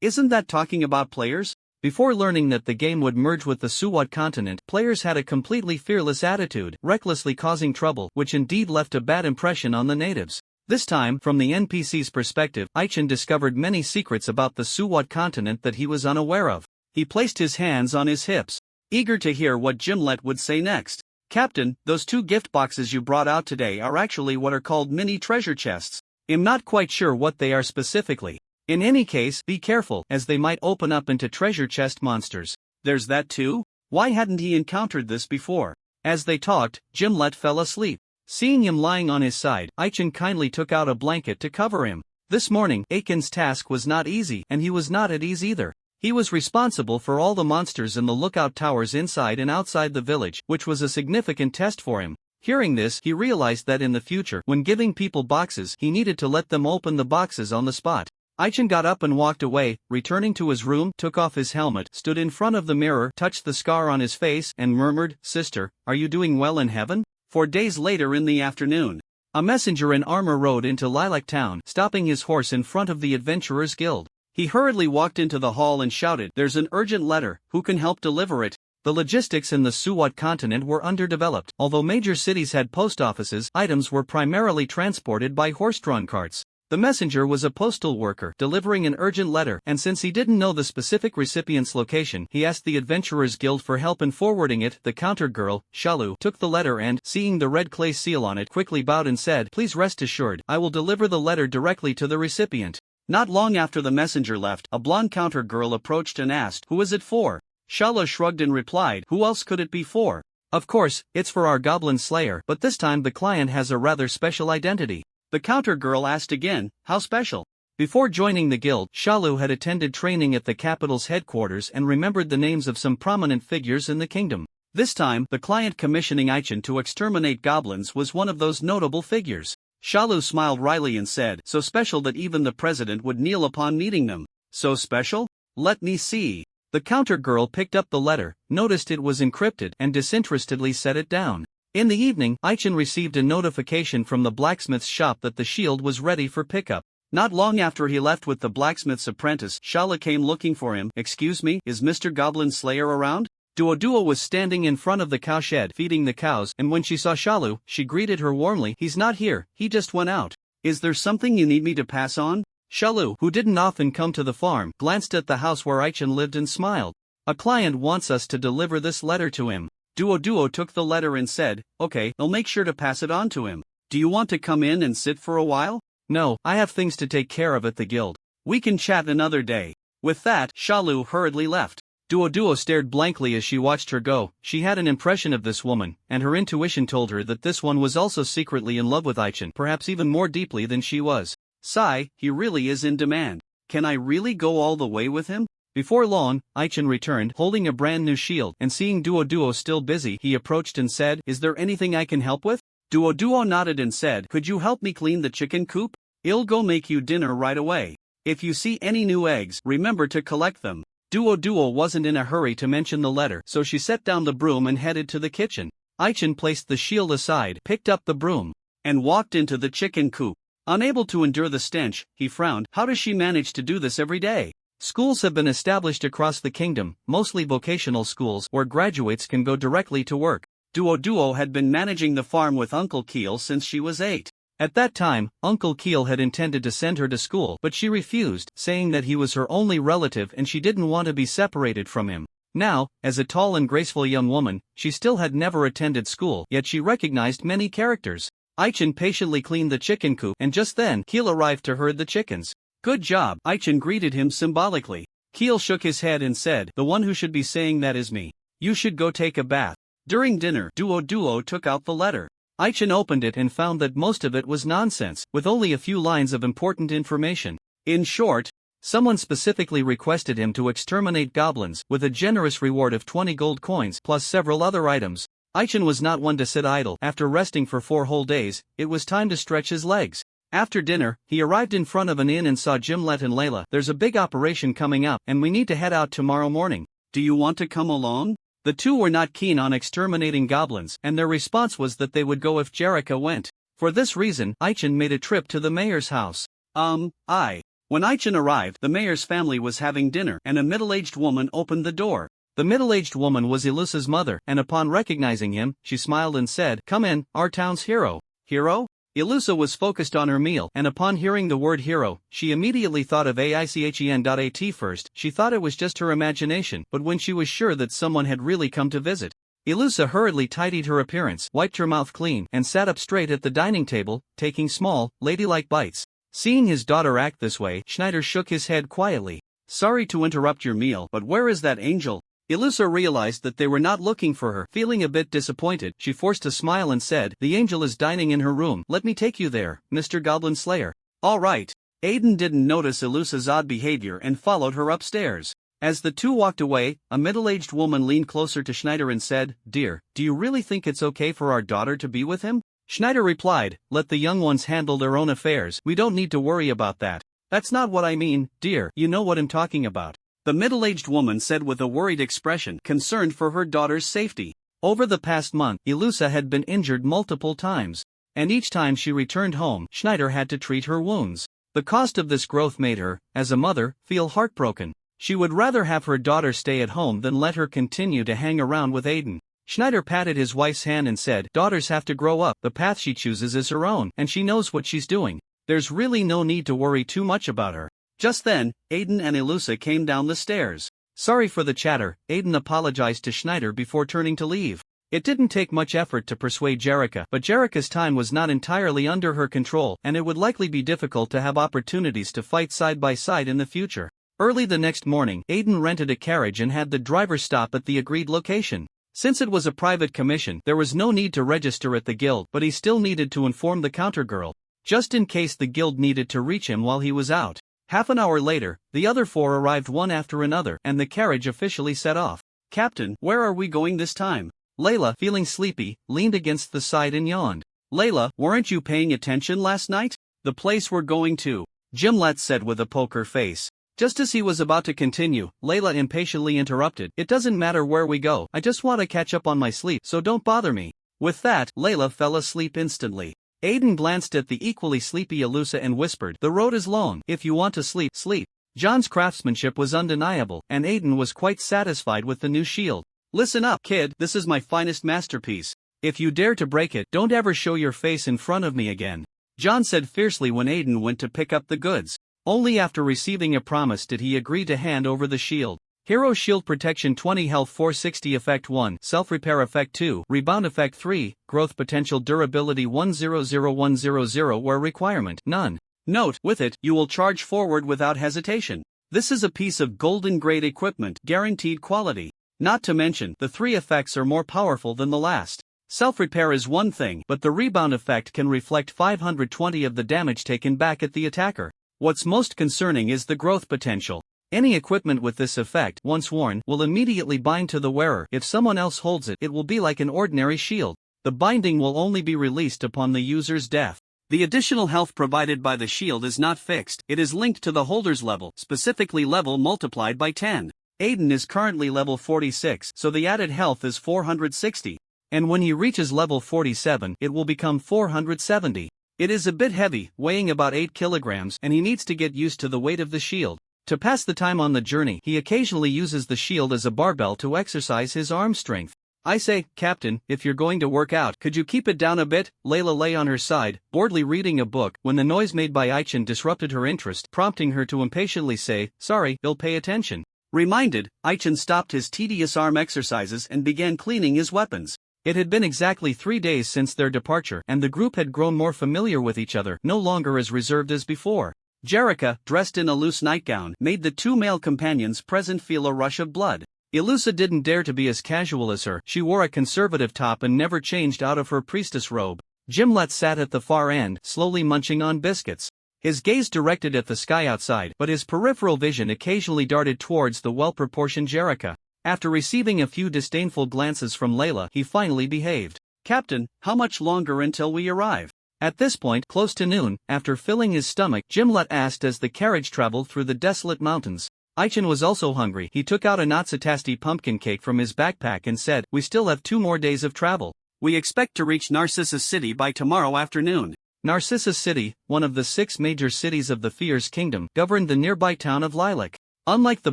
Isn't that talking about players? Before learning that the game would merge with the Suwad continent, players had a completely fearless attitude, recklessly causing trouble, which indeed left a bad impression on the natives. This time, from the NPC's perspective, Aichen discovered many secrets about the Suwad continent that he was unaware of. He placed his hands on his hips, eager to hear what Gimlet would say next. "Captain, those 2 gift boxes you brought out today are actually what are called mini treasure chests. I'm not quite sure what they are specifically. In any case, be careful, as they might open up into treasure chest monsters." "There's that too? Why hadn't he encountered this before?" As they talked, Gimlet fell asleep. Seeing him lying on his side, Aichen kindly took out a blanket to cover him. This morning, Aiken's task was not easy, and he was not at ease either. He was responsible for all the monsters in the lookout towers inside and outside the village, which was a significant test for him. Hearing this, he realized that in the future, when giving people boxes, he needed to let them open the boxes on the spot. Aichen got up and walked away, returning to his room, took off his helmet, stood in front of the mirror, touched the scar on his face, and murmured, "Sister, are you doing well in heaven?" 4 days later in the afternoon, a messenger in armor rode into Lilac Town, stopping his horse in front of the Adventurers Guild. He hurriedly walked into the hall and shouted, "There's an urgent letter, who can help deliver it?" The logistics in the Suwat continent were underdeveloped. Although major cities had post offices, items were primarily transported by horse-drawn carts. The messenger was a postal worker delivering an urgent letter, and since he didn't know the specific recipient's location, he asked the Adventurers Guild for help in forwarding it. The counter girl, Shalu, took the letter and, seeing the red clay seal on it, quickly bowed and said, "Please rest assured, I will deliver the letter directly to the recipient." Not long after the messenger left, a blonde counter girl approached and asked, "Who is it for?" Shala shrugged and replied, "Who else could it be for? Of course, it's for our goblin slayer, but this time the client has a rather special identity." The counter girl asked again, "How special?" Before joining the guild, Shalu had attended training at the capital's headquarters and remembered the names of some prominent figures in the kingdom. This time, the client commissioning Aichen to exterminate goblins was one of those notable figures. Shalu smiled wryly and said, "So special that even the president would kneel upon meeting them." "So special? Let me see." The counter girl picked up the letter, noticed it was encrypted, and disinterestedly set it down. In the evening, Aichen received a notification from the blacksmith's shop that the shield was ready for pickup. Not long after he left with the blacksmith's apprentice, Shala came looking for him. "Excuse me, is Mr. Goblin Slayer around?" Duoduo was standing in front of the cowshed feeding the cows, and when she saw Shalu, she greeted her warmly. "He's not here, he just went out. Is there something you need me to pass on?" Shalu, who didn't often come to the farm, glanced at the house where Aichen lived and smiled. "A client wants us to deliver this letter to him." Duoduo took the letter and said, "Okay, I'll make sure to pass it on to him. Do you want to come in and sit for a while?" "No, I have things to take care of at the guild. We can chat another day." With that, Shalu hurriedly left. Duoduo stared blankly as she watched her go. She had an impression of this woman, and her intuition told her that this one was also secretly in love with Aichen, perhaps even more deeply than she was. Sigh, he really is in demand. Can I really go all the way with him? Before long, Aichen returned, holding a brand new shield, and seeing Duoduo still busy, he approached and said, "Is there anything I can help with?" Duoduo nodded and said, "Could you help me clean the chicken coop? I'll go make you dinner right away. If you see any new eggs, remember to collect them." Duoduo wasn't in a hurry to mention the letter, so she set down the broom and headed to the kitchen. Aichen placed the shield aside, picked up the broom, and walked into the chicken coop. Unable to endure the stench, he frowned. How does she manage to do this every day? Schools have been established across the kingdom, mostly vocational schools, where graduates can go directly to work. Duoduo had been managing the farm with Uncle Keel since she was 8. At that time, Uncle Keel had intended to send her to school, but she refused, saying that he was her only relative and she didn't want to be separated from him. Now, as a tall and graceful young woman, she still had never attended school, yet she recognized many characters. Aichen patiently cleaned the chicken coop, and just then, Keel arrived to herd the chickens. "Good job," Aichen greeted him symbolically. Keel shook his head and said, "The one who should be saying that is me. You should go take a bath." During dinner, Duoduo took out the letter. Aichen opened it and found that most of it was nonsense, with only a few lines of important information. In short, someone specifically requested him to exterminate goblins, with a generous reward of 20 gold coins, plus several other items. Aichen was not one to sit idle. After resting for 4 whole days, it was time to stretch his legs. After dinner, he arrived in front of an inn and saw Jimlet and Layla. "There's a big operation coming up, and we need to head out tomorrow morning. Do you want to come along?" The two were not keen on exterminating goblins, and their response was that they would go if Jerika went. For this reason, Aichen made a trip to the mayor's house. When Aichen arrived, the mayor's family was having dinner, and a middle-aged woman opened the door. The middle-aged woman was Ilusa's mother, and upon recognizing him, she smiled and said, "Come in, our town's hero." Hero? Ilusa was focused on her meal, and upon hearing the word hero, she immediately thought of AICHEN.AT first. She thought it was just her imagination, but when she was sure that someone had really come to visit, Ilusa hurriedly tidied her appearance, wiped her mouth clean, and sat up straight at the dining table, taking small, ladylike bites. Seeing his daughter act this way, Schneider shook his head quietly. "Sorry to interrupt your meal, but where is that angel?" Ilusa realized that they were not looking for her. Feeling a bit disappointed, she forced a smile and said, "The angel is dining in her room. Let me take you there, Mr. Goblin Slayer." "All right." Aiden didn't notice Ilusa's odd behavior and followed her upstairs. As the two walked away, a middle-aged woman leaned closer to Schneider and said, "Dear, do you really think it's okay for our daughter to be with him?" Schneider replied, "Let the young ones handle their own affairs, we don't need to worry about that." "That's not what I mean, dear, you know what I'm talking about," the middle-aged woman said with a worried expression, concerned for her daughter's safety. Over the past month, Ilusa had been injured multiple times, and each time she returned home, Schneider had to treat her wounds. The cost of this growth made her, as a mother, feel heartbroken. She would rather have her daughter stay at home than let her continue to hang around with Aiden. Schneider patted his wife's hand and said, "Daughters have to grow up, the path she chooses is her own, and she knows what she's doing. There's really no need to worry too much about her." Just then, Aiden and Ilusa came down the stairs. Sorry for the chatter, Aiden apologized to Schneider before turning to leave. It didn't take much effort to persuade Jerrica, but Jerrica's time was not entirely under her control, and it would likely be difficult to have opportunities to fight side by side in the future. Early the next morning, Aiden rented a carriage and had the driver stop at the agreed location. Since it was a private commission, there was no need to register at the guild, but he still needed to inform the counter girl, just in case the guild needed to reach him while he was out. Half an hour later, the other four arrived one after another, and the carriage officially set off. "Captain, where are we going this time?" Layla, feeling sleepy, leaned against the side and yawned. "Layla, weren't you paying attention last night? The place we're going to," Gimlet said with a poker face. Just as he was about to continue, Layla impatiently interrupted, "It doesn't matter where we go, I just want to catch up on my sleep, so don't bother me." With that, Layla fell asleep instantly. Aiden glanced at the equally sleepy Ilusa and whispered, "The road is long, if you want to sleep, sleep." John's craftsmanship was undeniable, and Aiden was quite satisfied with the new shield. "Listen up, kid, this is my finest masterpiece. If you dare to break it, don't ever show your face in front of me again," John said fiercely when Aiden went to pick up the goods. Only after receiving a promise did he agree to hand over the shield. Hero Shield Protection 20, Health 460, Effect 1, Self-Repair Effect 2, Rebound Effect 3, Growth Potential Durability 100100 where requirement, none. Note, with it, you will charge forward without hesitation. This is a piece of golden-grade equipment, guaranteed quality. Not to mention, the three effects are more powerful than the last. Self-repair is one thing, but the rebound effect can reflect 520 of the damage taken back at the attacker. What's most concerning is the growth potential. Any equipment with this effect, once worn, will immediately bind to the wearer. If someone else holds it, it will be like an ordinary shield. The binding will only be released upon the user's death. The additional health provided by the shield is not fixed, it is linked to the holder's level, specifically level multiplied by 10. Aiden is currently level 46, so the added health is 460. And when he reaches level 47, it will become 470. It is a bit heavy, weighing about 8 kilograms, and he needs to get used to the weight of the shield. To pass the time on the journey, he occasionally uses the shield as a barbell to exercise his arm strength. "I say, Captain, if you're going to work out, could you keep it down a bit?" Layla lay on her side, boredly reading a book, when the noise made by Aichin disrupted her interest, prompting her to impatiently say, "Sorry, he'll pay attention." Reminded, Aichin stopped his tedious arm exercises and began cleaning his weapons. It had been exactly 3 days since their departure, and the group had grown more familiar with each other, no longer as reserved as before. Jerrica, dressed in a loose nightgown, made the two male companions present feel a rush of blood. Ilusa didn't dare to be as casual as her. She wore a conservative top and never changed out of her priestess robe. Gimlet sat at the far end, slowly munching on biscuits. His gaze directed at the sky outside, but his peripheral vision occasionally darted towards the well-proportioned Jerrica. After receiving a few disdainful glances from Layla, he finally behaved. "Captain, how much longer until we arrive?" At this point, close to noon, after filling his stomach, Gimlet asked as the carriage traveled through the desolate mountains. Aichin was also hungry. He took out a Natsutasti pumpkin cake from his backpack and said, "We still have 2 more days of travel. We expect to reach Narcissus City by tomorrow afternoon." Narcissus City, one of the 6 major cities of the Fierce Kingdom, governed the nearby town of Lilac. Unlike the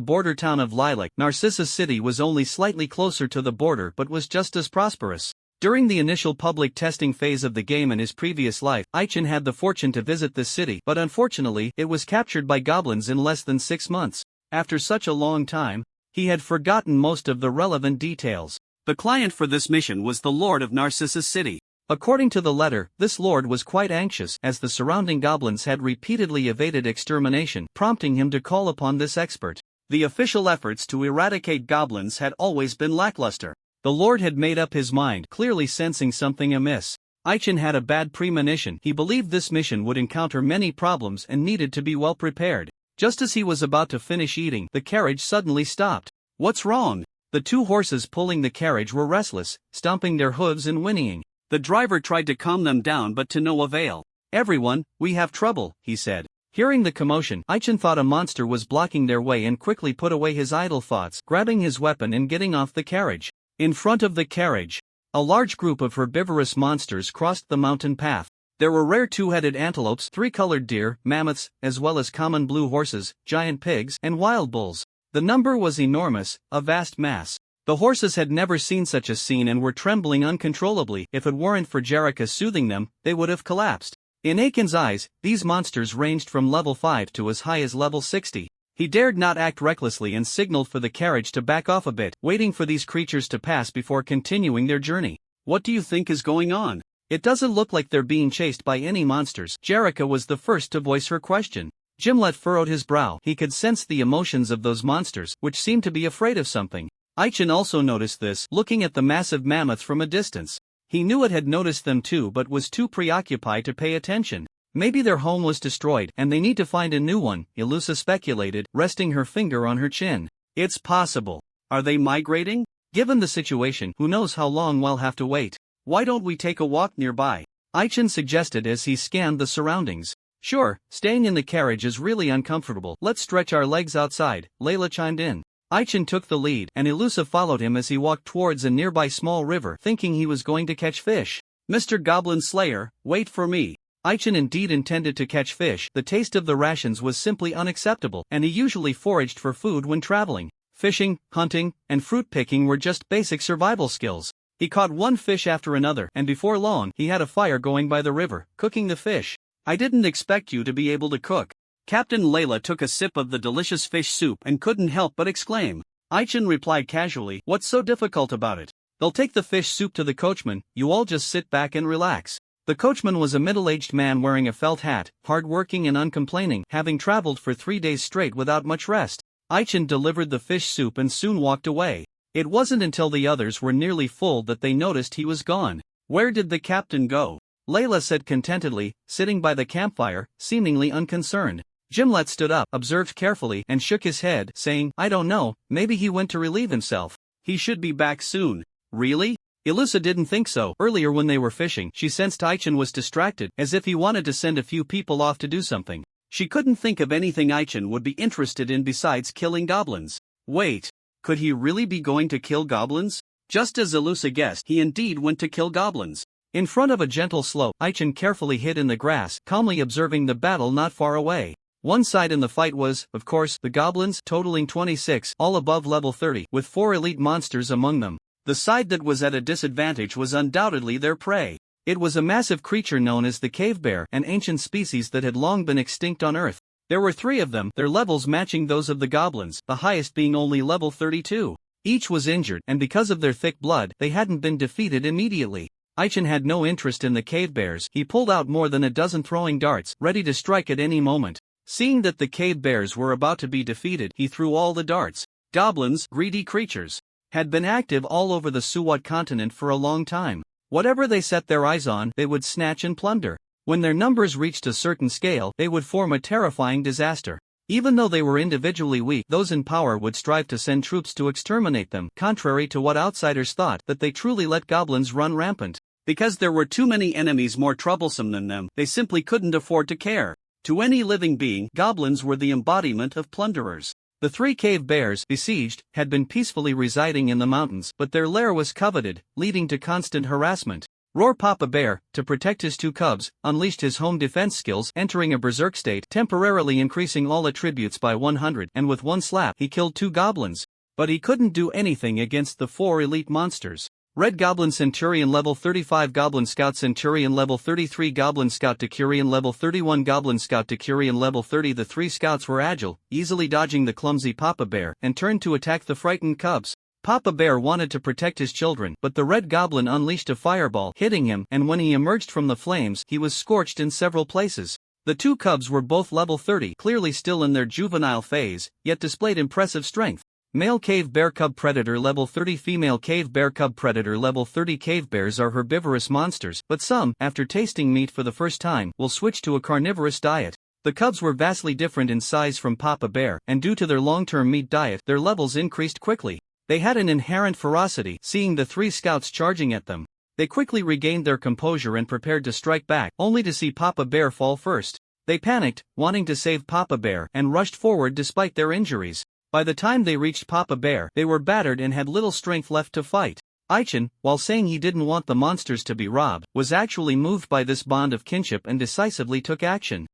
border town of Lilac, Narcissus City was only slightly closer to the border but was just as prosperous. During the initial public testing phase of the game in his previous life, Aichin had the fortune to visit this city, but unfortunately, it was captured by goblins in less than 6 months. After such a long time, he had forgotten most of the relevant details. The client for this mission was the Lord of Narcissus City. According to the letter, this lord was quite anxious as the surrounding goblins had repeatedly evaded extermination, prompting him to call upon this expert. The official efforts to eradicate goblins had always been lackluster. The lord had made up his mind, clearly sensing something amiss. Aichin had a bad premonition. He believed this mission would encounter many problems and needed to be well prepared. Just as he was about to finish eating, the carriage suddenly stopped. "What's wrong?" The two horses pulling the carriage were restless, stomping their hooves and whinnying. The driver tried to calm them down but to no avail. "Everyone, we have trouble," he said. Hearing the commotion, Aichen thought a monster was blocking their way and quickly put away his idle thoughts, grabbing his weapon and getting off the carriage. In front of the carriage, a large group of herbivorous monsters crossed the mountain path. There were rare two-headed antelopes, three-colored deer, mammoths, as well as common blue horses, giant pigs, and wild bulls. The number was enormous, a vast mass. The horses had never seen such a scene and were trembling uncontrollably. If it weren't for Jerica soothing them, they would have collapsed. In Aiken's eyes, these monsters ranged from level 5 to as high as level 60. He dared not act recklessly and signaled for the carriage to back off a bit, waiting for these creatures to pass before continuing their journey. "What do you think is going on? It doesn't look like they're being chased by any monsters." Jerica was the first to voice her question. Gimlet furrowed his brow. He could sense the emotions of those monsters, which seemed to be afraid of something. Aichen also noticed this, looking at the massive mammoth from a distance. He knew it had noticed them too but was too preoccupied to pay attention. Maybe their home was destroyed and they need to find a new one, Ilusa speculated, resting her finger on her chin. "It's possible. Are they migrating? Given the situation, who knows how long we'll have to wait. Why don't we take a walk nearby?" Aichen suggested as he scanned the surroundings. "Sure, staying in the carriage is really uncomfortable. Let's stretch our legs outside," Layla chimed in. Aichen took the lead, and Ilusa followed him as he walked towards a nearby small river, thinking he was going to catch fish. "Mr. Goblin Slayer, wait for me." Aichen indeed intended to catch fish. The taste of the rations was simply unacceptable, and he usually foraged for food when traveling. Fishing, hunting, and fruit picking were just basic survival skills. He caught one fish after another, and before long, he had a fire going by the river, cooking the fish. "I didn't expect you to be able to cook." Captain Layla took a sip of the delicious fish soup and couldn't help but exclaim. Aichen replied casually, "What's so difficult about it? They'll take the fish soup to the coachman, you all just sit back and relax." The coachman was a middle-aged man wearing a felt hat, hard-working and uncomplaining, having traveled for 3 days straight without much rest. Aichen delivered the fish soup and soon walked away. It wasn't until the others were nearly full that they noticed he was gone. "Where did the captain go?" Layla said contentedly, sitting by the campfire, seemingly unconcerned. Gimlet stood up, observed carefully, and shook his head, saying, "I don't know, maybe he went to relieve himself. He should be back soon." "Really?" Ilusa didn't think so. Earlier when they were fishing, she sensed Aichen was distracted, as if he wanted to send a few people off to do something. She couldn't think of anything Aichen would be interested in besides killing goblins. Wait, could he really be going to kill goblins? Just as Ilusa guessed, he indeed went to kill goblins. In front of a gentle slope, Aichen carefully hid in the grass, calmly observing the battle not far away. One side in the fight was, of course, the goblins, totaling 26, all above level 30, with 4 elite monsters among them. The side that was at a disadvantage was undoubtedly their prey. It was a massive creature known as the cave bear, an ancient species that had long been extinct on Earth. There were 3 of them, their levels matching those of the goblins, the highest being only level 32. Each was injured, and because of their thick blood, they hadn't been defeated immediately. Aichen had no interest in the cave bears. He pulled out more than a dozen throwing darts, ready to strike at any moment. Seeing that the cave bears were about to be defeated, he threw all the darts. Goblins, greedy creatures, had been active all over the Suwat continent for a long time. Whatever they set their eyes on, they would snatch and plunder. When their numbers reached a certain scale, they would form a terrifying disaster. Even though they were individually weak, those in power would strive to send troops to exterminate them, contrary to what outsiders thought, that they truly let goblins run rampant. Because there were too many enemies more troublesome than them, they simply couldn't afford to care. To any living being, goblins were the embodiment of plunderers. The 3 cave bears, besieged, had been peacefully residing in the mountains, but their lair was coveted, leading to constant harassment. Roar Papa Bear, to protect his 2 cubs, unleashed his home defense skills, entering a berserk state, temporarily increasing all attributes by 100, and with one slap, he killed 2 goblins. But he couldn't do anything against the 4 elite monsters. Red Goblin Centurion level 35 Goblin Scout Centurion level 33 Goblin Scout Decurion level 31 Goblin Scout Decurion level 30. The 3 scouts were agile, easily dodging the clumsy Papa Bear, and turned to attack the frightened cubs. Papa Bear wanted to protect his children, but the Red Goblin unleashed a fireball, hitting him, and when he emerged from the flames, he was scorched in several places. The 2 cubs were both level 30, clearly still in their juvenile phase, yet displayed impressive strength. Male Cave Bear Cub Predator level 30 Female Cave Bear Cub Predator level 30 Cave bears are herbivorous monsters, but some, after tasting meat for the first time, will switch to a carnivorous diet. The cubs were vastly different in size from Papa Bear, and due to their long-term meat diet, their levels increased quickly. They had an inherent ferocity, seeing the three scouts charging at them. They quickly regained their composure and prepared to strike back, only to see Papa Bear fall first. They panicked, wanting to save Papa Bear, and rushed forward despite their injuries. By the time they reached Papa Bear, they were battered and had little strength left to fight. Aichen, while saying he didn't want the monsters to be robbed, was actually moved by this bond of kinship and decisively took action.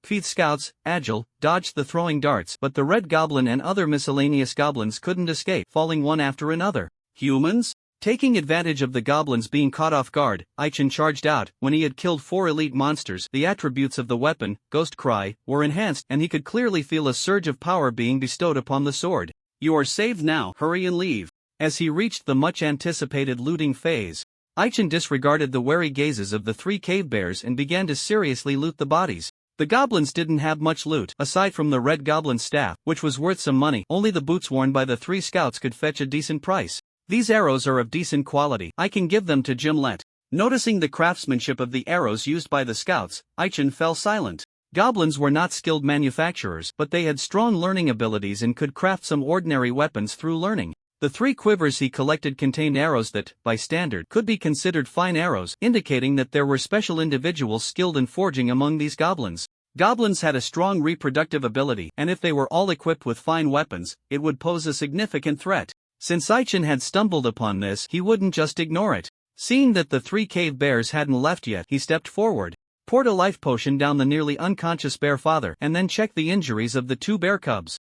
Feet scouts, agile, dodged the throwing darts, but the Red Goblin and other miscellaneous goblins couldn't escape, falling one after another. Humans? Taking advantage of the goblins being caught off guard, Aichen charged out. When he had killed 4 elite monsters, the attributes of the weapon, Ghost Cry, were enhanced, and he could clearly feel a surge of power being bestowed upon the sword. You are saved now, hurry and leave. As he reached the much-anticipated looting phase, Aichen disregarded the wary gazes of the 3 cave bears and began to seriously loot the bodies. The goblins didn't have much loot, aside from the Red Goblin's staff, which was worth some money. Only the boots worn by the 3 scouts could fetch a decent price. These arrows are of decent quality, I can give them to Gimlet. Noticing the craftsmanship of the arrows used by the scouts, Aichen fell silent. Goblins were not skilled manufacturers, but they had strong learning abilities and could craft some ordinary weapons through learning. The 3 quivers he collected contained arrows that, by standard, could be considered fine arrows, indicating that there were special individuals skilled in forging among these goblins. Goblins had a strong reproductive ability, and if they were all equipped with fine weapons, it would pose a significant threat. Since Aichen had stumbled upon this, he wouldn't just ignore it. Seeing that the 3 cave bears hadn't left yet, he stepped forward, poured a life potion down the nearly unconscious bear father, and then checked the injuries of the 2 bear cubs.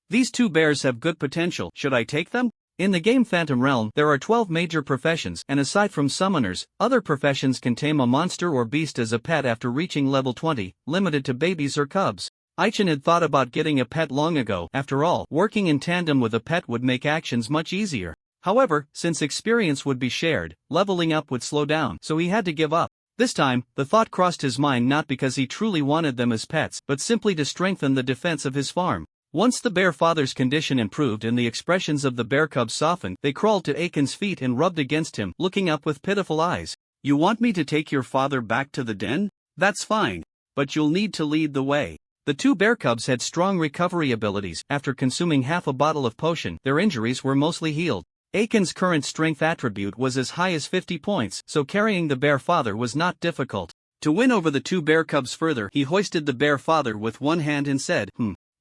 These 2 bears have good potential, should I take them? In the game Phantom Realm, there are 12 major professions, and aside from summoners, other professions can tame a monster or beast as a pet after reaching level 20, limited to babies or cubs. Aichen had thought about getting a pet long ago. After all, working in tandem with a pet would make actions much easier. However, since experience would be shared, leveling up would slow down, so he had to give up. This time, the thought crossed his mind not because he truly wanted them as pets, but simply to strengthen the defense of his farm. Once the bear father's condition improved and the expressions of the bear cubs softened, they crawled to Aiken's feet and rubbed against him, looking up with pitiful eyes. You want me to take your father back to the den? That's fine. But you'll need to lead the way. The 2 bear cubs had strong recovery abilities. After consuming half a bottle of potion, their injuries were mostly healed. Aiken's current strength attribute was as high as 50 points, so carrying the bear father was not difficult. To win over the 2 bear cubs further, he hoisted the bear father with one hand and said,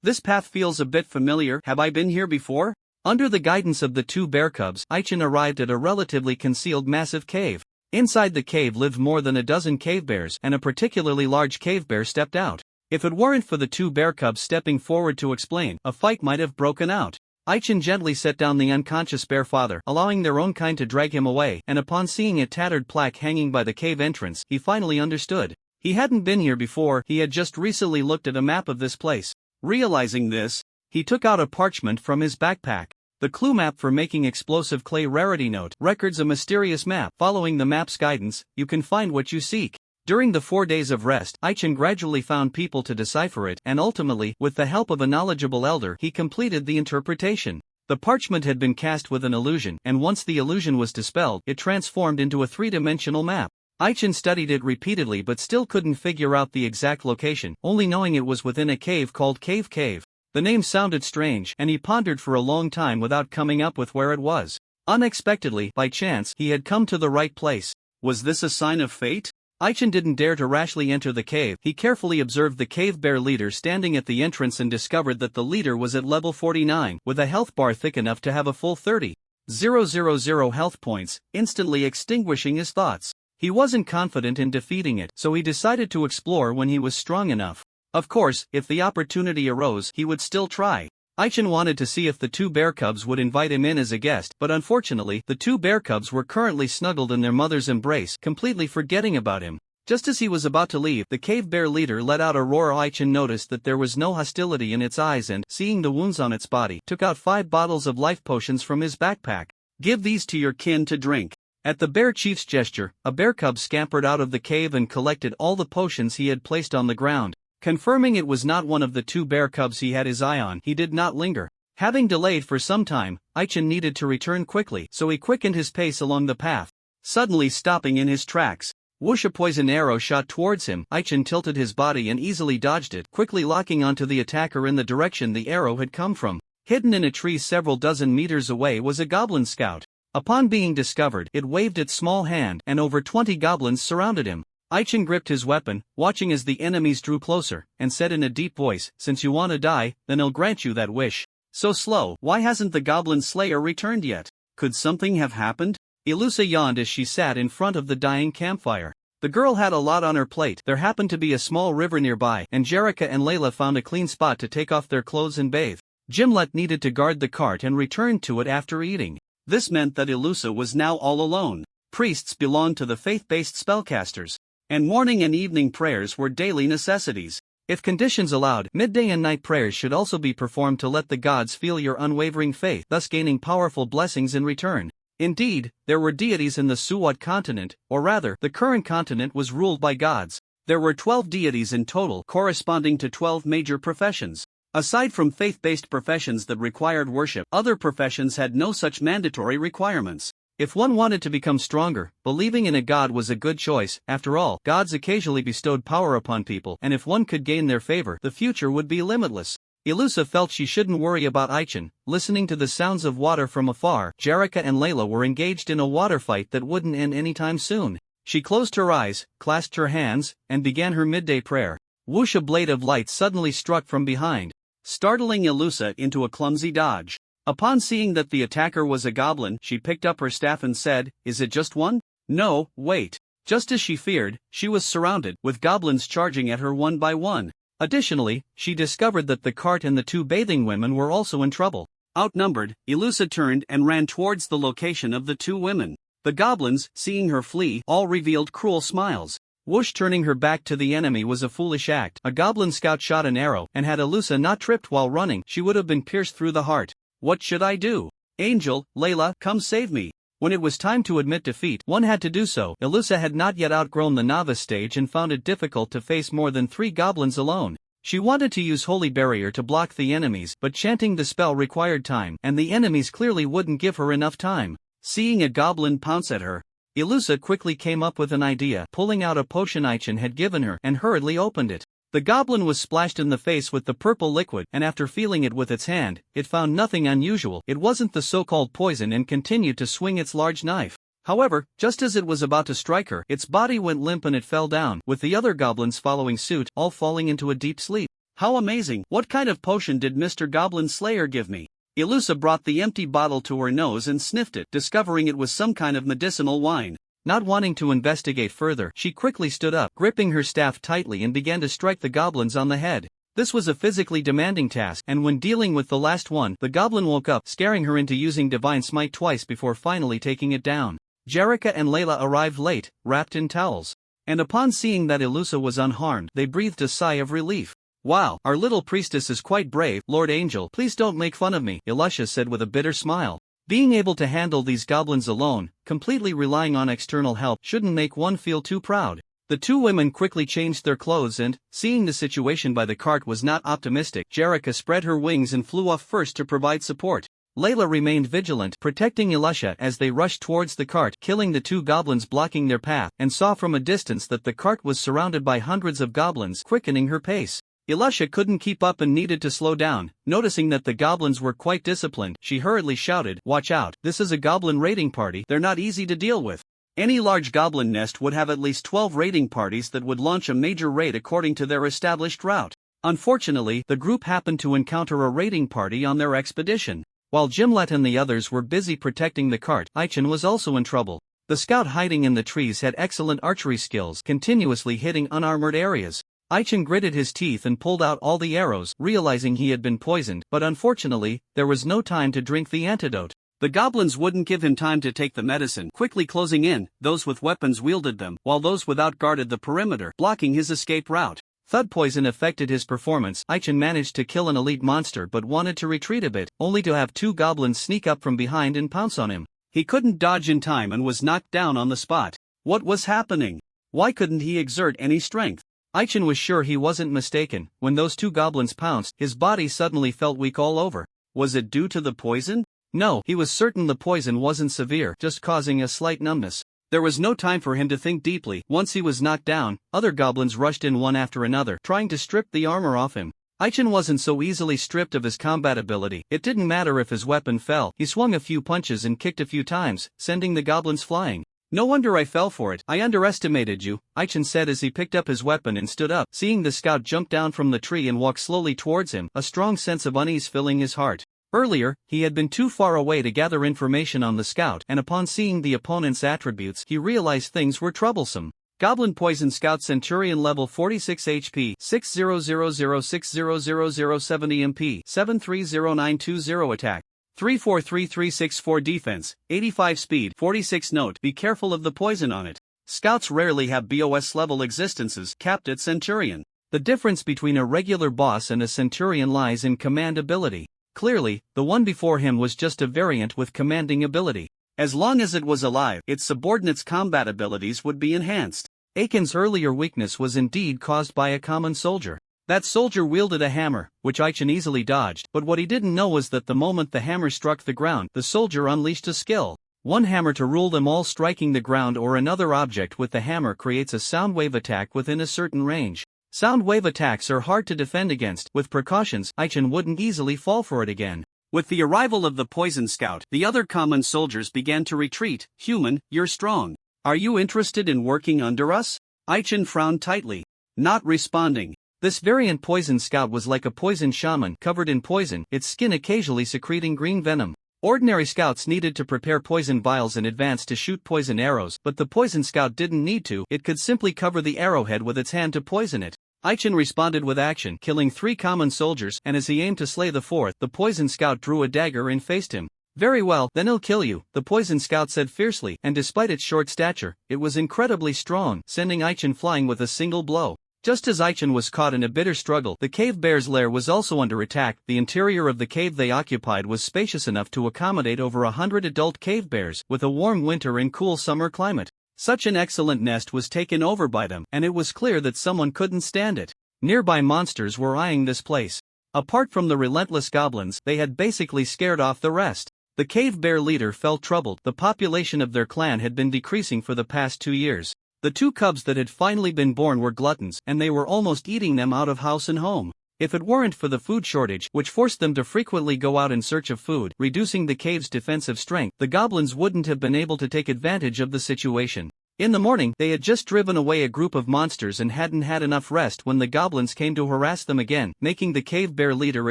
This path feels a bit familiar. Have I been here before? Under the guidance of the 2 bear cubs, Aichen arrived at a relatively concealed massive cave. Inside the cave lived more than a dozen cave bears, and a particularly large cave bear stepped out. If it weren't for the 2 bear cubs stepping forward to explain, a fight might have broken out. Aichen gently set down the unconscious bear father, allowing their own kind to drag him away, and upon seeing a tattered plaque hanging by the cave entrance, he finally understood. He hadn't been here before, he had just recently looked at a map of this place. Realizing this, he took out a parchment from his backpack. The clue map for making explosive clay rarity note records a mysterious map. Following the map's guidance, you can find what you seek. During the 4 days of rest, Aichen gradually found people to decipher it, and ultimately, with the help of a knowledgeable elder, he completed the interpretation. The parchment had been cast with an illusion, and once the illusion was dispelled, it transformed into a 3-dimensional map. Aichen studied it repeatedly but still couldn't figure out the exact location, only knowing it was within a cave called Cave Cave. The name sounded strange, and he pondered for a long time without coming up with where it was. Unexpectedly, by chance, he had come to the right place. Was this a sign of fate? Aichen didn't dare to rashly enter the cave. He carefully observed the cave bear leader standing at the entrance and discovered that the leader was at level 49, with a health bar thick enough to have a full 30,000 health points, instantly extinguishing his thoughts. He wasn't confident in defeating it, so he decided to explore when he was strong enough. Of course, if the opportunity arose, he would still try. Aichen wanted to see if the 2 bear cubs would invite him in as a guest, but unfortunately, the 2 bear cubs were currently snuggled in their mother's embrace, completely forgetting about him. Just as he was about to leave, the cave bear leader let out a roar. Aichen noticed that there was no hostility in its eyes and, seeing the wounds on its body, took out 5 bottles of life potions from his backpack. Give these to your kin to drink. At the bear chief's gesture, a bear cub scampered out of the cave and collected all the potions he had placed on the ground. Confirming it was not one of the 2 bear cubs he had his eye on, he did not linger. Having delayed for some time, Aichen needed to return quickly, so he quickened his pace along the path, suddenly stopping in his tracks. Whoosh! A poison arrow shot towards him. Aichen tilted his body and easily dodged it, quickly locking onto the attacker in the direction the arrow had come from. Hidden in a tree several dozen meters away was a goblin scout. Upon being discovered, it waved its small hand, and over 20 goblins surrounded him. Aichen gripped his weapon, watching as the enemies drew closer, and said in a deep voice, "Since you want to die, then I'll grant you that wish." "So slow, why hasn't the goblin slayer returned yet? Could something have happened?" Ilusa yawned as she sat in front of the dying campfire. The girl had a lot on her plate. There happened to be a small river nearby, and Jerrica and Layla found a clean spot to take off their clothes and bathe. Gimlet needed to guard the cart and returned to it after eating. This meant that Ilusa was now all alone. Priests belonged to the faith-based spellcasters, and morning and evening prayers were daily necessities. If conditions allowed, midday and night prayers should also be performed to let the gods feel your unwavering faith, thus gaining powerful blessings in return. Indeed, there were deities in the Suwat continent, or rather, the current continent was ruled by gods. There were 12 deities in total, corresponding to 12 major professions. Aside from faith-based professions that required worship, other professions had no such mandatory requirements. If one wanted to become stronger, believing in a god was a good choice. After all, gods occasionally bestowed power upon people, and if one could gain their favor, the future would be limitless. Ilusa felt she shouldn't worry about Aichen. Listening to the sounds of water from afar, Jerrica and Layla were engaged in a water fight that wouldn't end anytime soon. She closed her eyes, clasped her hands, and began her midday prayer. Whoosh! A blade of light suddenly struck from behind, startling Ilusa into a clumsy dodge. Upon seeing that the attacker was a goblin, she picked up her staff and said, "Is it just one?" "No, wait." Just as she feared, she was surrounded, with goblins charging at her one by one. Additionally, she discovered that the cart and the 2 bathing women were also in trouble. Outnumbered, Ilusa turned and ran towards the location of the 2 women. The goblins, seeing her flee, all revealed cruel smiles. Whoosh! Turning her back to the enemy was a foolish act. A goblin scout shot an arrow, and had Ilusa not tripped while running, she would have been pierced through the heart. What should I do? Angel, Layla, come save me. When it was time to admit defeat, one had to do so. Ilusa had not yet outgrown the novice stage and found it difficult to face more than 3 goblins alone. She wanted to use Holy Barrier to block the enemies, but chanting the spell required time, and the enemies clearly wouldn't give her enough time. Seeing a goblin pounce at her, Ilusa quickly came up with an idea, pulling out a potion Aichen had given her, and hurriedly opened it. The goblin was splashed in the face with the purple liquid, and after feeling it with its hand, it found nothing unusual. It wasn't the so-called poison and continued to swing its large knife. However, just as it was about to strike her, its body went limp and it fell down, with the other goblins following suit, all falling into a deep sleep. How amazing! What kind of potion did Mr. Goblin Slayer give me? Ilusa brought the empty bottle to her nose and sniffed it, discovering it was some kind of medicinal wine. Not wanting to investigate further, she quickly stood up, gripping her staff tightly and began to strike the goblins on the head. This was a physically demanding task, and when dealing with the last one, the goblin woke up, scaring her into using Divine Smite twice before finally taking it down. Jerrica and Layla arrived late, wrapped in towels. And upon seeing that Ilusa was unharmed, they breathed a sigh of relief. "Wow, our little priestess is quite brave, Lord Angel. Please don't make fun of me," Ilusha said with a bitter smile. Being able to handle these goblins alone, completely relying on external help, shouldn't make one feel too proud. The 2 women quickly changed their clothes and, seeing the situation by the cart was not optimistic, Jerrica spread her wings and flew off first to provide support. Layla remained vigilant, protecting Ilusha as they rushed towards the cart, killing the 2 goblins blocking their path, and saw from a distance that the cart was surrounded by hundreds of goblins, quickening her pace. Ilusha couldn't keep up and needed to slow down. Noticing that the goblins were quite disciplined, she hurriedly shouted, "Watch out, this is a goblin raiding party, they're not easy to deal with." Any large goblin nest would have at least 12 raiding parties that would launch a major raid according to their established route. Unfortunately, the group happened to encounter a raiding party on their expedition. While Gimlet and the others were busy protecting the cart, Aichen was also in trouble. The scout hiding in the trees had excellent archery skills, continuously hitting unarmored areas. Aichen gritted his teeth and pulled out all the arrows, realizing he had been poisoned, but unfortunately, there was no time to drink the antidote. The goblins wouldn't give him time to take the medicine, quickly closing in. Those with weapons wielded them, while those without guarded the perimeter, blocking his escape route. Thud poison affected his performance. Aichen managed to kill an elite monster but wanted to retreat a bit, only to have 2 goblins sneak up from behind and pounce on him. He couldn't dodge in time and was knocked down on the spot. What was happening? Why couldn't he exert any strength? Aichen was sure he wasn't mistaken. When those 2 goblins pounced, his body suddenly felt weak all over. Was it due to the poison? No, he was certain the poison wasn't severe, just causing a slight numbness. There was no time for him to think deeply. Once he was knocked down, other goblins rushed in one after another, trying to strip the armor off him. Aichen wasn't so easily stripped of his combat ability. It didn't matter if his weapon fell. He swung a few punches and kicked a few times, sending the goblins flying. "No wonder I fell for it. I underestimated you," Aichen said as he picked up his weapon and stood up. Seeing the scout jump down from the tree and walk slowly towards him, a strong sense of unease filling his heart. Earlier, he had been too far away to gather information on the scout, and upon seeing the opponent's attributes, he realized things were troublesome. Goblin Poison Scout Centurion level 46 HP, 6000600070 MP, 730920 attack, 343364 defense, 85 speed, 46 note. Be careful of the poison on it. Scouts rarely have BOS level existences capped at Centurion. The difference between a regular boss and a Centurion lies in command ability. Clearly, the one before him was just a variant with commanding ability. As long as it was alive, its subordinates' combat abilities would be enhanced. Aichen's earlier weakness was indeed caused by a common soldier. That soldier wielded a hammer, which Aichen easily dodged, but what he didn't know was that the moment the hammer struck the ground, the soldier unleashed a skill. One hammer to rule them all. Striking the ground or another object with the hammer creates a sound wave attack within a certain range. Sound wave attacks are hard to defend against. With precautions, Aichen wouldn't easily fall for it again. With the arrival of the poison scout, the other common soldiers began to retreat. "Human, you're strong. Are you interested in working under us?" Aichen frowned tightly, not responding. This variant poison scout was like a poison shaman covered in poison, its skin occasionally secreting green venom. Ordinary scouts needed to prepare poison vials in advance to shoot poison arrows, but the poison scout didn't need to. It could simply cover the arrowhead with its hand to poison it. Aichen responded with action, killing 3 common soldiers, and as he aimed to slay the 4th, the poison scout drew a dagger and faced him. "Very well, then he'll kill you," the poison scout said fiercely, and despite its short stature, it was incredibly strong, sending Aichen flying with a single blow. Just as Aichen was caught in a bitter struggle, the cave bear's lair was also under attack. The interior of the cave they occupied was spacious enough to accommodate over 100 adult cave bears, with a warm winter and cool summer climate. Such an excellent nest was taken over by them, and it was clear that someone couldn't stand it. Nearby monsters were eyeing this place. Apart from the relentless goblins, they had basically scared off the rest. The cave bear leader felt troubled. The population of their clan had been decreasing for the past 2 years. The 2 cubs that had finally been born were gluttons, and they were almost eating them out of house and home. If it weren't for the food shortage, which forced them to frequently go out in search of food, reducing the cave's defensive strength, the goblins wouldn't have been able to take advantage of the situation. In the morning, they had just driven away a group of monsters and hadn't had enough rest when the goblins came to harass them again, making the cave bear leader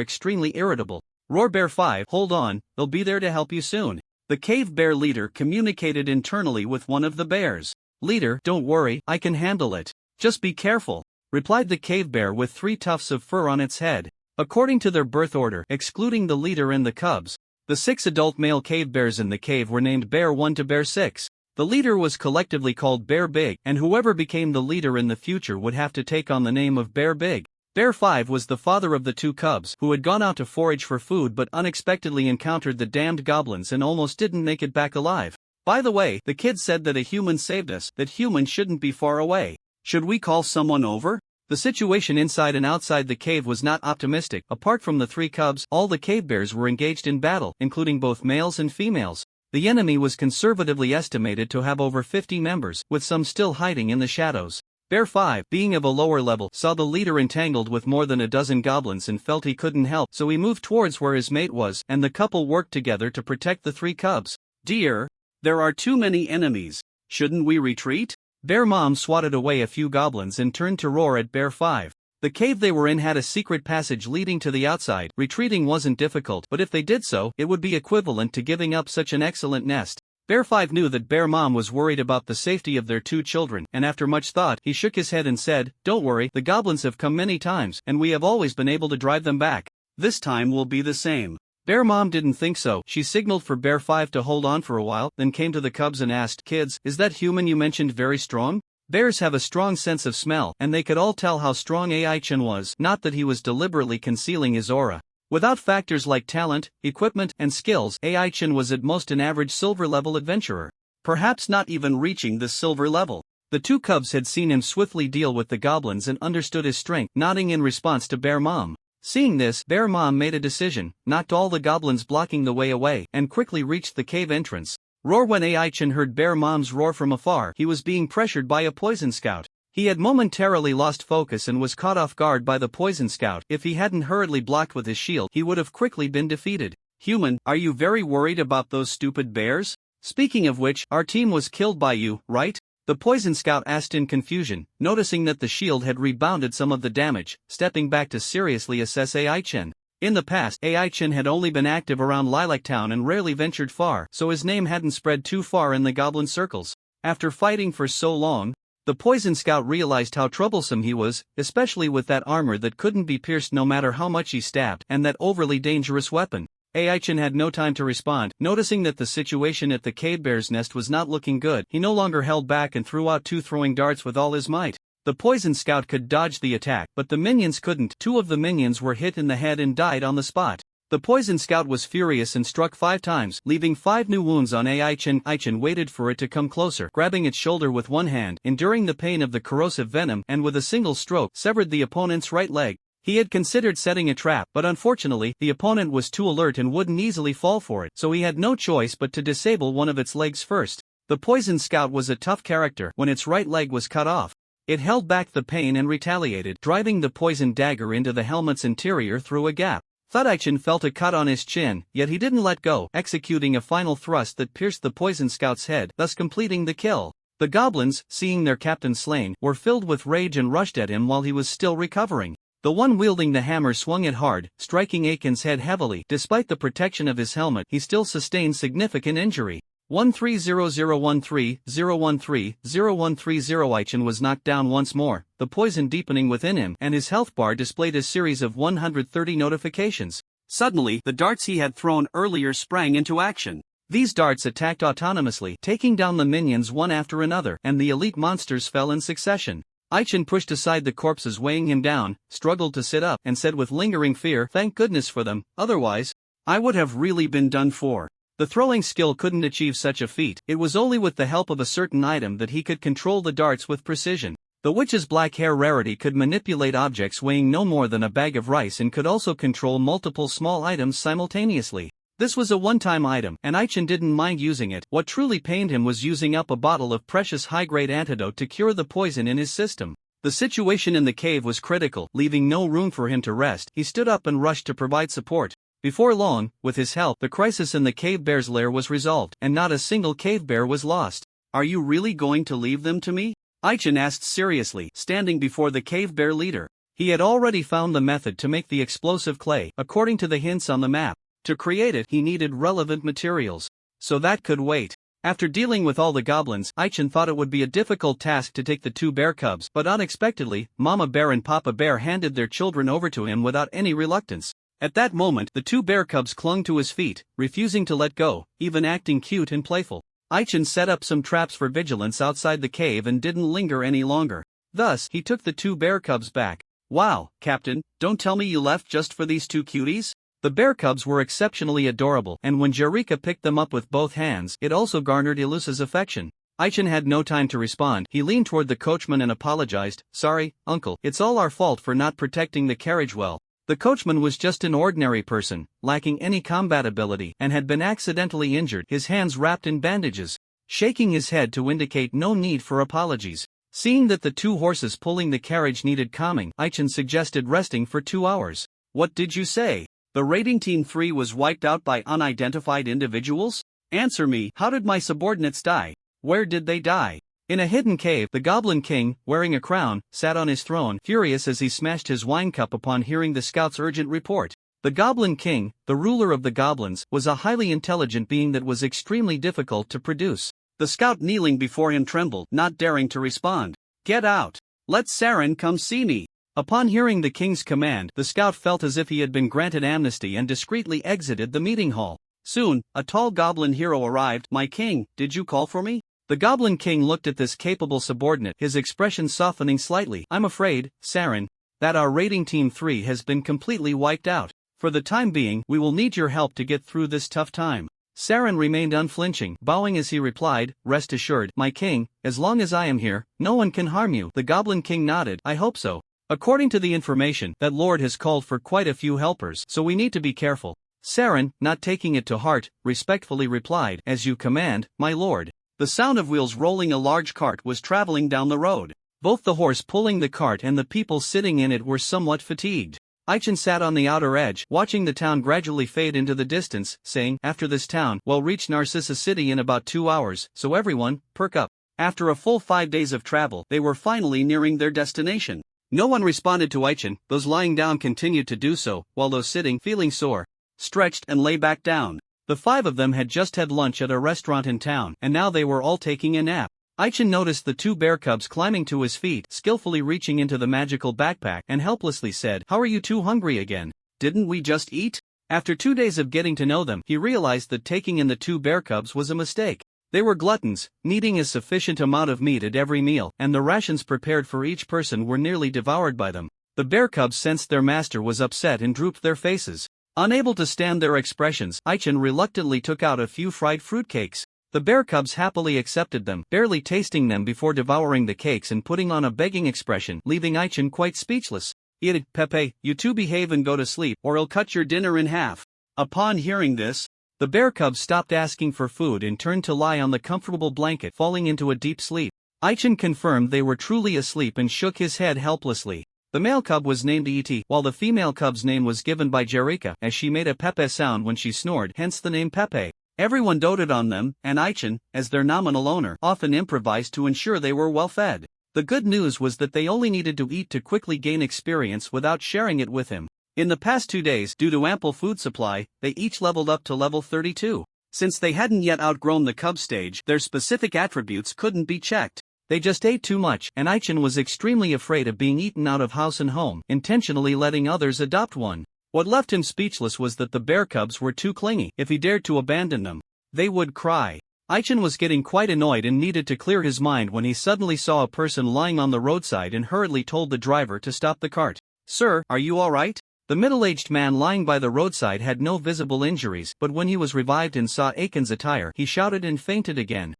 extremely irritable. Roar Bear 5, hold on, they'll be there to help you soon. The cave bear leader communicated internally with one of the bears. "Leader, don't worry, I can handle it. Just be careful," replied the cave bear with 3 tufts of fur on its head. According to their birth order, excluding the leader and the cubs, the 6 adult male cave bears in the cave were named Bear 1 to Bear 6. The leader was collectively called Bear Big, and whoever became the leader in the future would have to take on the name of Bear Big. Bear 5 was the father of the 2 cubs, who had gone out to forage for food but unexpectedly encountered the damned goblins and almost didn't make it back alive. "By the way, the kid said that a human saved us, that humans shouldn't be far away. Should we call someone over?" The situation inside and outside the cave was not optimistic. Apart from the 3 cubs, all the cave bears were engaged in battle, including both males and females. The enemy was conservatively estimated to have over 50 members, with some still hiding in the shadows. Bear 5, being of a lower level, saw the leader entangled with more than a dozen goblins and felt he couldn't help, so he moved towards where his mate was, and the couple worked together to protect the 3 cubs. "Dear, there are too many enemies. Shouldn't we retreat?" Bear Mom swatted away a few goblins and turned to roar at Bear 5. The cave they were in had a secret passage leading to the outside. Retreating wasn't difficult, but if they did so, it would be equivalent to giving up such an excellent nest. Bear 5 knew that Bear Mom was worried about the safety of their 2 children, and after much thought, he shook his head and said, "Don't worry, the goblins have come many times, and we have always been able to drive them back. This time will be the same." Bear Mom didn't think so. She signaled for Bear 5 to hold on for a while, then came to the cubs and asked, "Kids, is that human you mentioned very strong?" Bears have a strong sense of smell, and they could all tell how strong Aichen was, not that he was deliberately concealing his aura. Without factors like talent, equipment, and skills, Aichen was at most an average silver-level adventurer. Perhaps not even reaching the silver level. The 2 cubs had seen him swiftly deal with the goblins and understood his strength, nodding in response to Bear Mom. Seeing this, Bear Mom made a decision, knocked all the goblins blocking the way away, and quickly reached the cave entrance. Roar. When Ai-chan heard Bear Mom's roar from afar, he was being pressured by a poison scout. He had momentarily lost focus and was caught off guard by the poison scout. If he hadn't hurriedly blocked with his shield, he would have quickly been defeated. Human, are you very worried about those stupid bears? Speaking of which, our team was killed by you, right? The poison scout asked in confusion, noticing that the shield had rebounded some of the damage, stepping back to seriously assess Ai-chan. In the past, Ai-chan had only been active around Lilac Town and rarely ventured far, so his name hadn't spread too far in the goblin circles. After fighting for so long, the poison scout realized how troublesome he was, especially with that armor that couldn't be pierced no matter how much he stabbed, and that overly dangerous weapon. Ai-chan had no time to respond. Noticing that the situation at the cave bear's nest was not looking good, he no longer held back and threw out two throwing darts with all his might. The poison scout could dodge the attack, but the minions couldn't. Two of the minions were hit in the head and died on the spot. The poison scout was furious and struck 5 times, leaving 5 new wounds on Ai-chan. Ai-chan waited for it to come closer, grabbing its shoulder with one hand, enduring the pain of the corrosive venom, and with a single stroke, severed the opponent's right leg. He had considered setting a trap, but unfortunately, the opponent was too alert and wouldn't easily fall for it, so he had no choice but to disable one of its legs first. The poison scout was a tough character. When its right leg was cut off, it held back the pain and retaliated, driving the poison dagger into the helmet's interior through a gap. Ai-chan felt a cut on his chin, yet he didn't let go, executing a final thrust that pierced the poison scout's head, thus completing the kill. The goblins, seeing their captain slain, were filled with rage and rushed at him while he was still recovering. The one wielding the hammer swung it hard, striking Aiken's head heavily. Despite the protection of his helmet, he still sustained significant injury. 130013-013-0130. Ai-chan was knocked down once more, the poison deepening within him, and his health bar displayed a series of 130 notifications. Suddenly, the darts he had thrown earlier sprang into action. These darts attacked autonomously, taking down the minions one after another, and the elite monsters fell in succession. Ai-chan pushed aside the corpses weighing him down, struggled to sit up, and said with lingering fear, "Thank goodness for them, otherwise, I would have really been done for." The throwing skill couldn't achieve such a feat. It was only with the help of a certain item that he could control the darts with precision. The witch's black hair rarity could manipulate objects weighing no more than a bag of rice and could also control multiple small items simultaneously. This was a one-time item, and Ai-chan didn't mind using it. What truly pained him was using up a bottle of precious high-grade antidote to cure the poison in his system. The situation in the cave was critical, leaving no room for him to rest. He stood up and rushed to provide support. Before long, with his help, the crisis in the cave bear's lair was resolved, and not a single cave bear was lost. "Are you really going to leave them to me?" Ai-chan asked seriously, standing before the cave bear leader. He had already found the method to make the explosive clay, according to the hints on the map. To create it, he needed relevant materials. So that could wait. After dealing with all the goblins, Ai-chan thought it would be a difficult task to take the 2 bear cubs, but unexpectedly, Mama Bear and Papa Bear handed their children over to him without any reluctance. At that moment, the 2 bear cubs clung to his feet, refusing to let go, even acting cute and playful. Ai-chan set up some traps for vigilance outside the cave and didn't linger any longer. Thus, he took the 2 bear cubs back. "Wow, Captain, don't tell me you left just for these 2 cuties?" The bear cubs were exceptionally adorable, and when Jerika picked them up with both hands, it also garnered Ilusa's affection. Ai-chan had no time to respond. He leaned toward the coachman and apologized. "Sorry, uncle, it's all our fault for not protecting the carriage well." The coachman was just an ordinary person, lacking any combat ability, and had been accidentally injured, his hands wrapped in bandages. Shaking his head to indicate no need for apologies. Seeing that the 2 horses pulling the carriage needed calming, Ai-chan suggested resting for 2 hours. "What did you say? The raiding team 3 was wiped out by unidentified individuals? Answer me, how did my subordinates die? Where did they die?" In a hidden cave, the Goblin King, wearing a crown, sat on his throne, furious as he smashed his wine cup upon hearing the scout's urgent report. The Goblin King, the ruler of the goblins, was a highly intelligent being that was extremely difficult to produce. The scout kneeling before him trembled, not daring to respond. "Get out! Let Saren come see me!" Upon hearing the king's command, the scout felt as if he had been granted amnesty and discreetly exited the meeting hall. Soon, a tall goblin hero arrived. "My king, did you call for me?" The Goblin King looked at this capable subordinate, his expression softening slightly. "I'm afraid, Saren, that our raiding team 3 has been completely wiped out. For the time being, we will need your help to get through this tough time." Saren remained unflinching, bowing as he replied, "Rest assured, my king, as long as I am here, no one can harm you." The Goblin King nodded. "I hope so. According to the information, that lord has called for quite a few helpers, so we need to be careful." Saren, not taking it to heart, respectfully replied, "As you command, my lord." The sound of wheels rolling a large cart was traveling down the road. Both the horse pulling the cart and the people sitting in it were somewhat fatigued. Aichen sat on the outer edge, watching the town gradually fade into the distance, saying, "After this town, we'll reach Narcissus City in about 2 hours, so everyone, perk up." After a full 5 days of travel, they were finally nearing their destination. No one responded to Aichen. Those lying down continued to do so, while those sitting, feeling sore, stretched and lay back down. The 5 of them had just had lunch at a restaurant in town, and now they were all taking a nap. Aichen noticed the 2 bear cubs climbing to his feet, skillfully reaching into the magical backpack, and helplessly said, "How are you 2 hungry again? Didn't we just eat?" After 2 days of getting to know them, he realized that taking in the 2 bear cubs was a mistake. They were gluttons, needing a sufficient amount of meat at every meal, and the rations prepared for each person were nearly devoured by them. The bear cubs sensed their master was upset and drooped their faces. Unable to stand their expressions, Aichen reluctantly took out a few fried fruitcakes. The bear cubs happily accepted them, barely tasting them before devouring the cakes and putting on a begging expression, leaving Aichen quite speechless. "Eat it, Pepe, you 2 behave and go to sleep, or I'll cut your dinner in half." Upon hearing this, the bear cubs stopped asking for food and turned to lie on the comfortable blanket, falling into a deep sleep. Aichen confirmed they were truly asleep and shook his head helplessly. The male cub was named E.T., while the female cub's name was given by Jerika, as she made a Pepe sound when she snored, hence the name Pepe. Everyone doted on them, and Aichen, as their nominal owner, often improvised to ensure they were well fed. The good news was that they only needed to eat to quickly gain experience without sharing it with him. In the past 2 days, due to ample food supply, they each leveled up to level 32. Since they hadn't yet outgrown the cub stage, their specific attributes couldn't be checked. They just ate too much, and Aichen was extremely afraid of being eaten out of house and home, intentionally letting others adopt one. What left him speechless was that the bear cubs were too clingy. If he dared to abandon them, they would cry. Aichen was getting quite annoyed and needed to clear his mind when he suddenly saw a person lying on the roadside and hurriedly told the driver to stop the cart. "Sir, are you all right?" The middle-aged man lying by the roadside had no visible injuries, but when he was revived and saw Aiken's attire, he shouted and fainted again.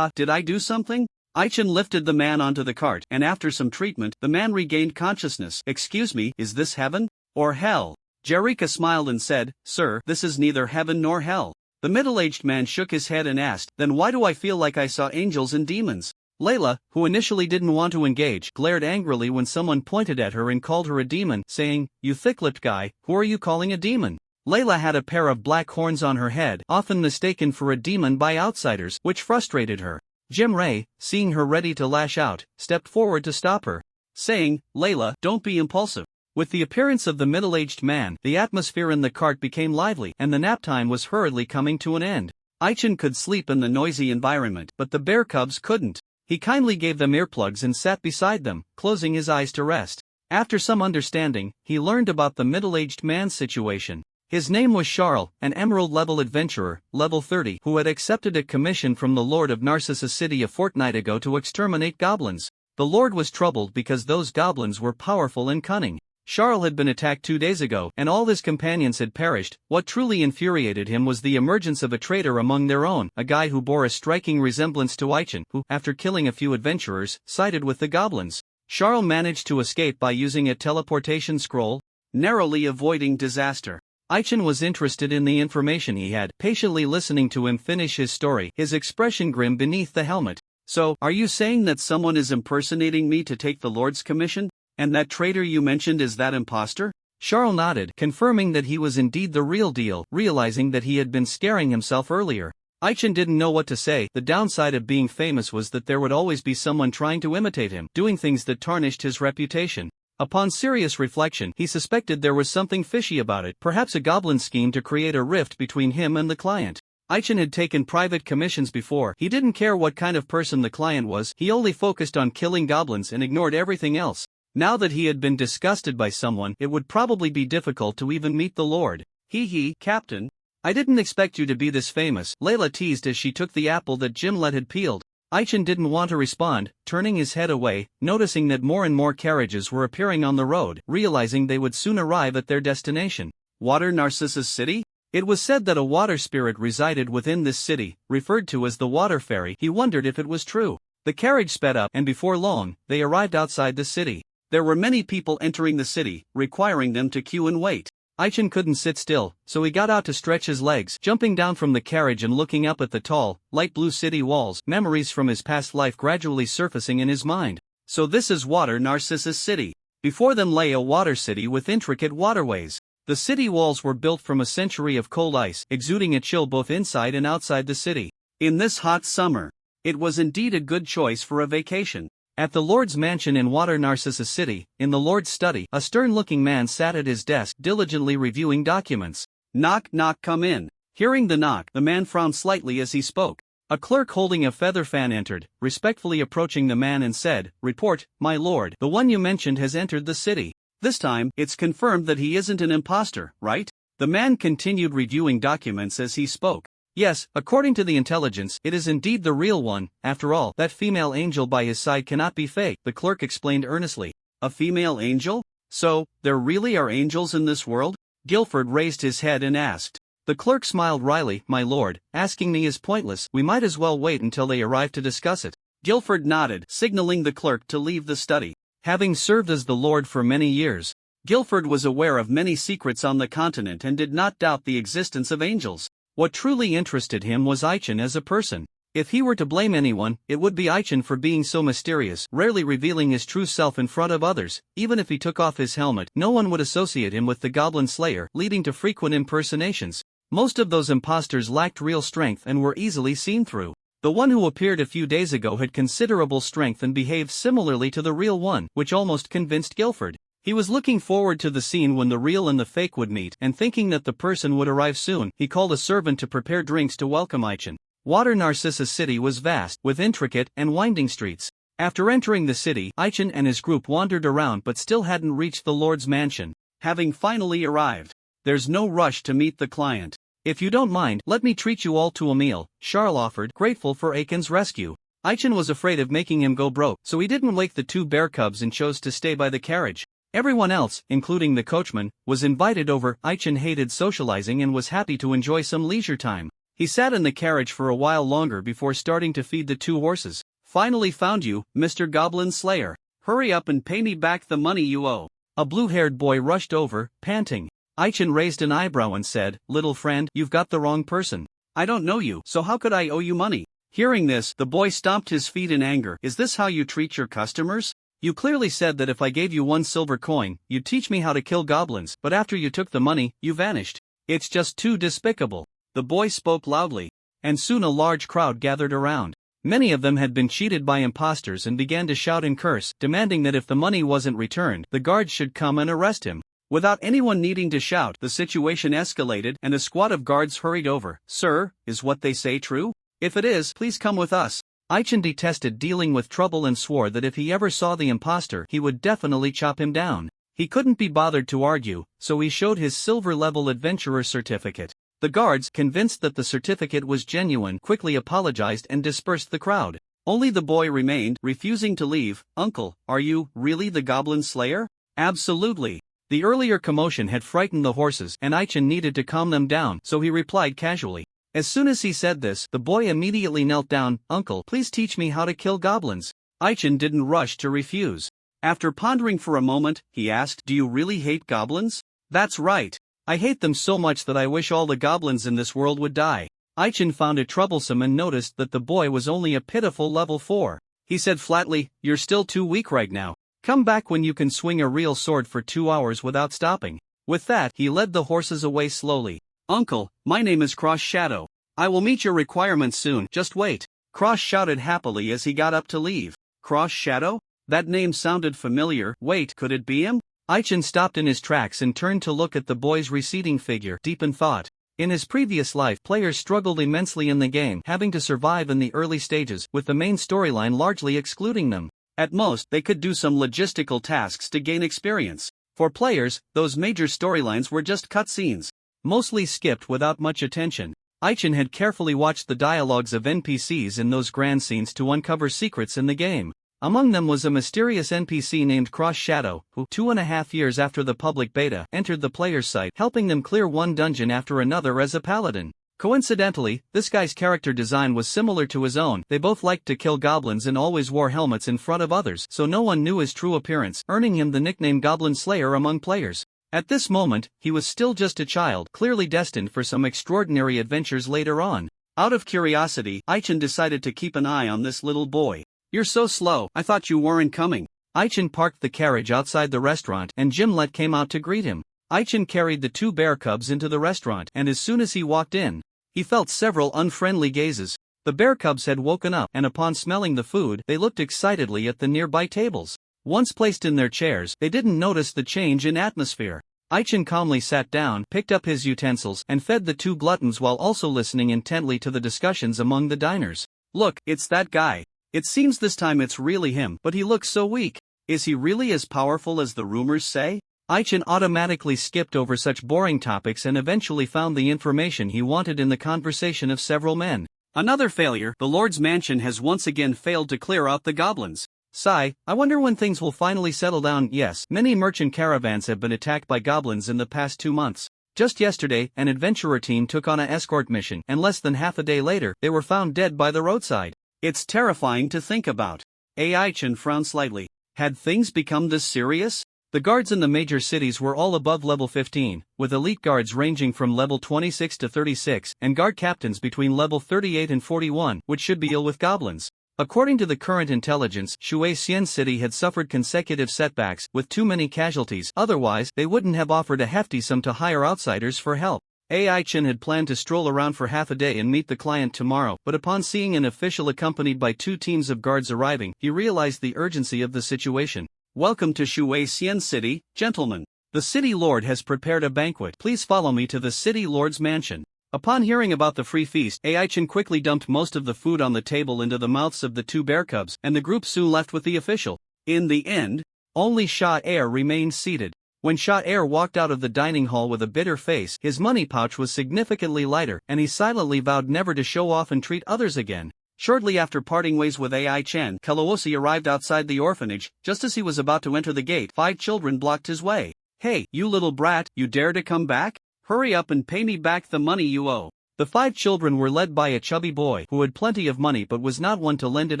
Did I do something?" Aichen lifted the man onto the cart, and after some treatment, the man regained consciousness. "Excuse me, is this heaven? Or hell?" Jerika smiled and said, "Sir, this is neither heaven nor hell." The middle-aged man shook his head and asked, "Then why do I feel like I saw angels and demons?" Layla, who initially didn't want to engage, glared angrily when someone pointed at her and called her a demon, saying, "You thick-lipped guy, who are you calling a demon?" Layla had a pair of black horns on her head, often mistaken for a demon by outsiders, which frustrated her. Jim Ray, seeing her ready to lash out, stepped forward to stop her, saying, "Layla, don't be impulsive." With the appearance of the middle-aged man, the atmosphere in the cart became lively, and the nap time was hurriedly coming to an end. Aichen could sleep in the noisy environment, but the bear cubs couldn't. He kindly gave them earplugs and sat beside them, closing his eyes to rest. After some understanding, he learned about the middle-aged man's situation. His name was Charles, an emerald-level adventurer, level 30, who had accepted a commission from the Lord of Narcissus City a fortnight ago to exterminate goblins. The Lord was troubled because those goblins were powerful and cunning. Charles had been attacked 2 days ago, and all his companions had perished. What truly infuriated him was the emergence of a traitor among their own, a guy who bore a striking resemblance to Aichen, who, after killing a few adventurers, sided with the goblins. Charles managed to escape by using a teleportation scroll, narrowly avoiding disaster. Aichen was interested in the information he had, patiently listening to him finish his story, his expression grim beneath the helmet. "So, are you saying that someone is impersonating me to take the Lord's commission? And that traitor you mentioned is that imposter?" Charles nodded, confirming that he was indeed the real deal, realizing that he had been scaring himself earlier. Aichen didn't know what to say. The downside of being famous was that there would always be someone trying to imitate him, doing things that tarnished his reputation. Upon serious reflection, he suspected there was something fishy about it, perhaps a goblin scheme to create a rift between him and the client. Aichen had taken private commissions before. He didn't care what kind of person the client was, he only focused on killing goblins and ignored everything else. Now that he had been disgusted by someone, it would probably be difficult to even meet the Lord. "Hee, Captain. I didn't expect you to be this famous," Layla teased as she took the apple that Jimlet had peeled. Aichen didn't want to respond, turning his head away, noticing that more and more carriages were appearing on the road, realizing they would soon arrive at their destination. Water Narcissus City? It was said that a water spirit resided within this city, referred to as the Water Fairy. He wondered if it was true. The carriage sped up, and before long, they arrived outside the city. There were many people entering the city, requiring them to queue and wait. Aichen couldn't sit still, so he got out to stretch his legs, jumping down from the carriage and looking up at the tall, light blue city walls, memories from his past life gradually surfacing in his mind. So this is Water Narcissus City. Before them lay a water city with intricate waterways. The city walls were built from a century of cold ice, exuding a chill both inside and outside the city. In this hot summer, it was indeed a good choice for a vacation. At the Lord's mansion in Water Narcissus City, in the Lord's study, a stern-looking man sat at his desk, diligently reviewing documents. Knock, knock, come in. Hearing the knock, the man frowned slightly as he spoke. A clerk holding a feather fan entered, respectfully approaching the man and said, "Report, my lord, the one you mentioned has entered the city. This time, it's confirmed that he isn't an imposter, right?" The man continued reviewing documents as he spoke. "Yes, according to the intelligence, it is indeed the real one. After all, that female angel by his side cannot be fake," the clerk explained earnestly. "A female angel? So, there really are angels in this world?" Guilford raised his head and asked. The clerk smiled wryly. "My lord, asking me is pointless. We might as well wait until they arrive to discuss it." Guilford nodded, signaling the clerk to leave the study. Having served as the lord for many years, Guilford was aware of many secrets on the continent and did not doubt the existence of angels. What truly interested him was Aichen as a person. If he were to blame anyone, it would be Aichen for being so mysterious, rarely revealing his true self in front of others. Even if he took off his helmet, no one would associate him with the Goblin Slayer, leading to frequent impersonations. Most of those imposters lacked real strength and were easily seen through. The one who appeared a few days ago had considerable strength and behaved similarly to the real one, which almost convinced Guilford. He was looking forward to the scene when the real and the fake would meet, and thinking that the person would arrive soon, he called a servant to prepare drinks to welcome Aichen. Water Narcissus City was vast, with intricate and winding streets. After entering the city, Aichen and his group wandered around but still hadn't reached the Lord's mansion. Having finally arrived, there's no rush to meet the client. "If you don't mind, let me treat you all to a meal," Charles offered, grateful for Aiken's rescue. Aichen was afraid of making him go broke, so he didn't wake the two bear cubs and chose to stay by the carriage. Everyone else, including the coachman, was invited over. Aichen hated socializing and was happy to enjoy some leisure time. He sat in the carriage for a while longer before starting to feed the two horses. "Finally found you, Mr. Goblin Slayer. Hurry up and pay me back the money you owe." A blue-haired boy rushed over, panting. Aichen raised an eyebrow and said, "Little friend, you've got the wrong person. I don't know you, so how could I owe you money?" Hearing this, the boy stomped his feet in anger. "Is this how you treat your customers? You clearly said that if I gave you 1 silver coin, you'd teach me how to kill goblins, but after you took the money, you vanished. It's just too despicable." The boy spoke loudly, and soon a large crowd gathered around. Many of them had been cheated by imposters and began to shout and curse, demanding that if the money wasn't returned, the guards should come and arrest him. Without anyone needing to shout, the situation escalated and a squad of guards hurried over. "Sir, is what they say true? If it is, please come with us." Aichen detested dealing with trouble and swore that if he ever saw the impostor, he would definitely chop him down. He couldn't be bothered to argue, so he showed his silver-level adventurer certificate. The guards, convinced that the certificate was genuine, quickly apologized and dispersed the crowd. Only the boy remained, refusing to leave. "Uncle, are you really the Goblin Slayer?" "Absolutely." The earlier commotion had frightened the horses, and Aichen needed to calm them down, so he replied casually. As soon as he said this, the boy immediately knelt down. "Uncle, please teach me how to kill goblins." Aichen didn't rush to refuse. After pondering for a moment, he asked, "Do you really hate goblins?" "That's right. I hate them so much that I wish all the goblins in this world would die." Aichen found it troublesome and noticed that the boy was only a pitiful level 4. He said flatly, "You're still too weak right now. Come back when you can swing a real sword for 2 hours without stopping." With that, he led the horses away slowly. "Uncle, my name is Cross Shadow. I will meet your requirements soon, just wait." Cross shouted happily as he got up to leave. Cross Shadow? That name sounded familiar. Wait, could it be him? Aichen stopped in his tracks and turned to look at the boy's receding figure, deep in thought. In his previous life, players struggled immensely in the game, having to survive in the early stages, with the main storyline largely excluding them. At most, they could do some logistical tasks to gain experience. For players, those major storylines were just cutscenes, mostly skipped without much attention. Aichen had carefully watched the dialogues of NPCs in those grand scenes to uncover secrets in the game. Among them was a mysterious NPC named Cross Shadow, who, 2.5 years after the public beta, entered the player's site, helping them clear one dungeon after another as a paladin. Coincidentally, this guy's character design was similar to his own. They both liked to kill goblins and always wore helmets in front of others, so no one knew his true appearance, earning him the nickname Goblin Slayer among players. At this moment, he was still just a child, clearly destined for some extraordinary adventures later on. Out of curiosity, Aichen decided to keep an eye on this little boy. "You're so slow, I thought you weren't coming." Aichen parked the carriage outside the restaurant and Gimlet came out to greet him. Aichen carried the 2 bear cubs into the restaurant and as soon as he walked in, he felt several unfriendly gazes. The bear cubs had woken up and upon smelling the food, they looked excitedly at the nearby tables. Once placed in their chairs, they didn't notice the change in atmosphere. Aichen calmly sat down, picked up his utensils, and fed the 2 gluttons while also listening intently to the discussions among the diners. "Look, it's that guy. It seems this time it's really him, but he looks so weak. Is he really as powerful as the rumors say?" Aichen automatically skipped over such boring topics and eventually found the information he wanted in the conversation of several men. "Another failure. The Lord's mansion has once again failed to clear out the goblins. Sigh, I wonder when things will finally settle down." Yes, many merchant caravans have been attacked by goblins in the past 2 months. Just yesterday, an adventurer team took on an escort mission and less than half a day later, they were found dead by the roadside. It's terrifying to think about. Aichen frowned slightly. Had things become this serious? The guards in the major cities were all above level 15, with elite guards ranging from level 26 to 36, and guard captains between level 38 and 41, which should be ill with goblins. According to the current intelligence, Shui Xian City had suffered consecutive setbacks, with too many casualties, otherwise, they wouldn't have offered a hefty sum to hire outsiders for help. Aichen had planned to stroll around for half a day and meet the client tomorrow, but upon seeing an official accompanied by 2 teams of guards arriving, he realized the urgency of the situation. "Welcome to Shui Xian City, gentlemen. The city lord has prepared a banquet. Please follow me to the city lord's mansion." Upon hearing about the free feast, Aichen quickly dumped most of the food on the table into the mouths of the 2 bear cubs, and the group soon left with the official. In the end, only Sha Er remained seated. When Sha Er walked out of the dining hall with a bitter face, his money pouch was significantly lighter, and he silently vowed never to show off and treat others again. Shortly after parting ways with Aichen, Kaloosi arrived outside the orphanage. Just as he was about to enter the gate, 5 children blocked his way. "Hey, you little brat, you dare to come back? Hurry up and pay me back the money you owe." The 5 children were led by a chubby boy who had plenty of money but was not one to lend it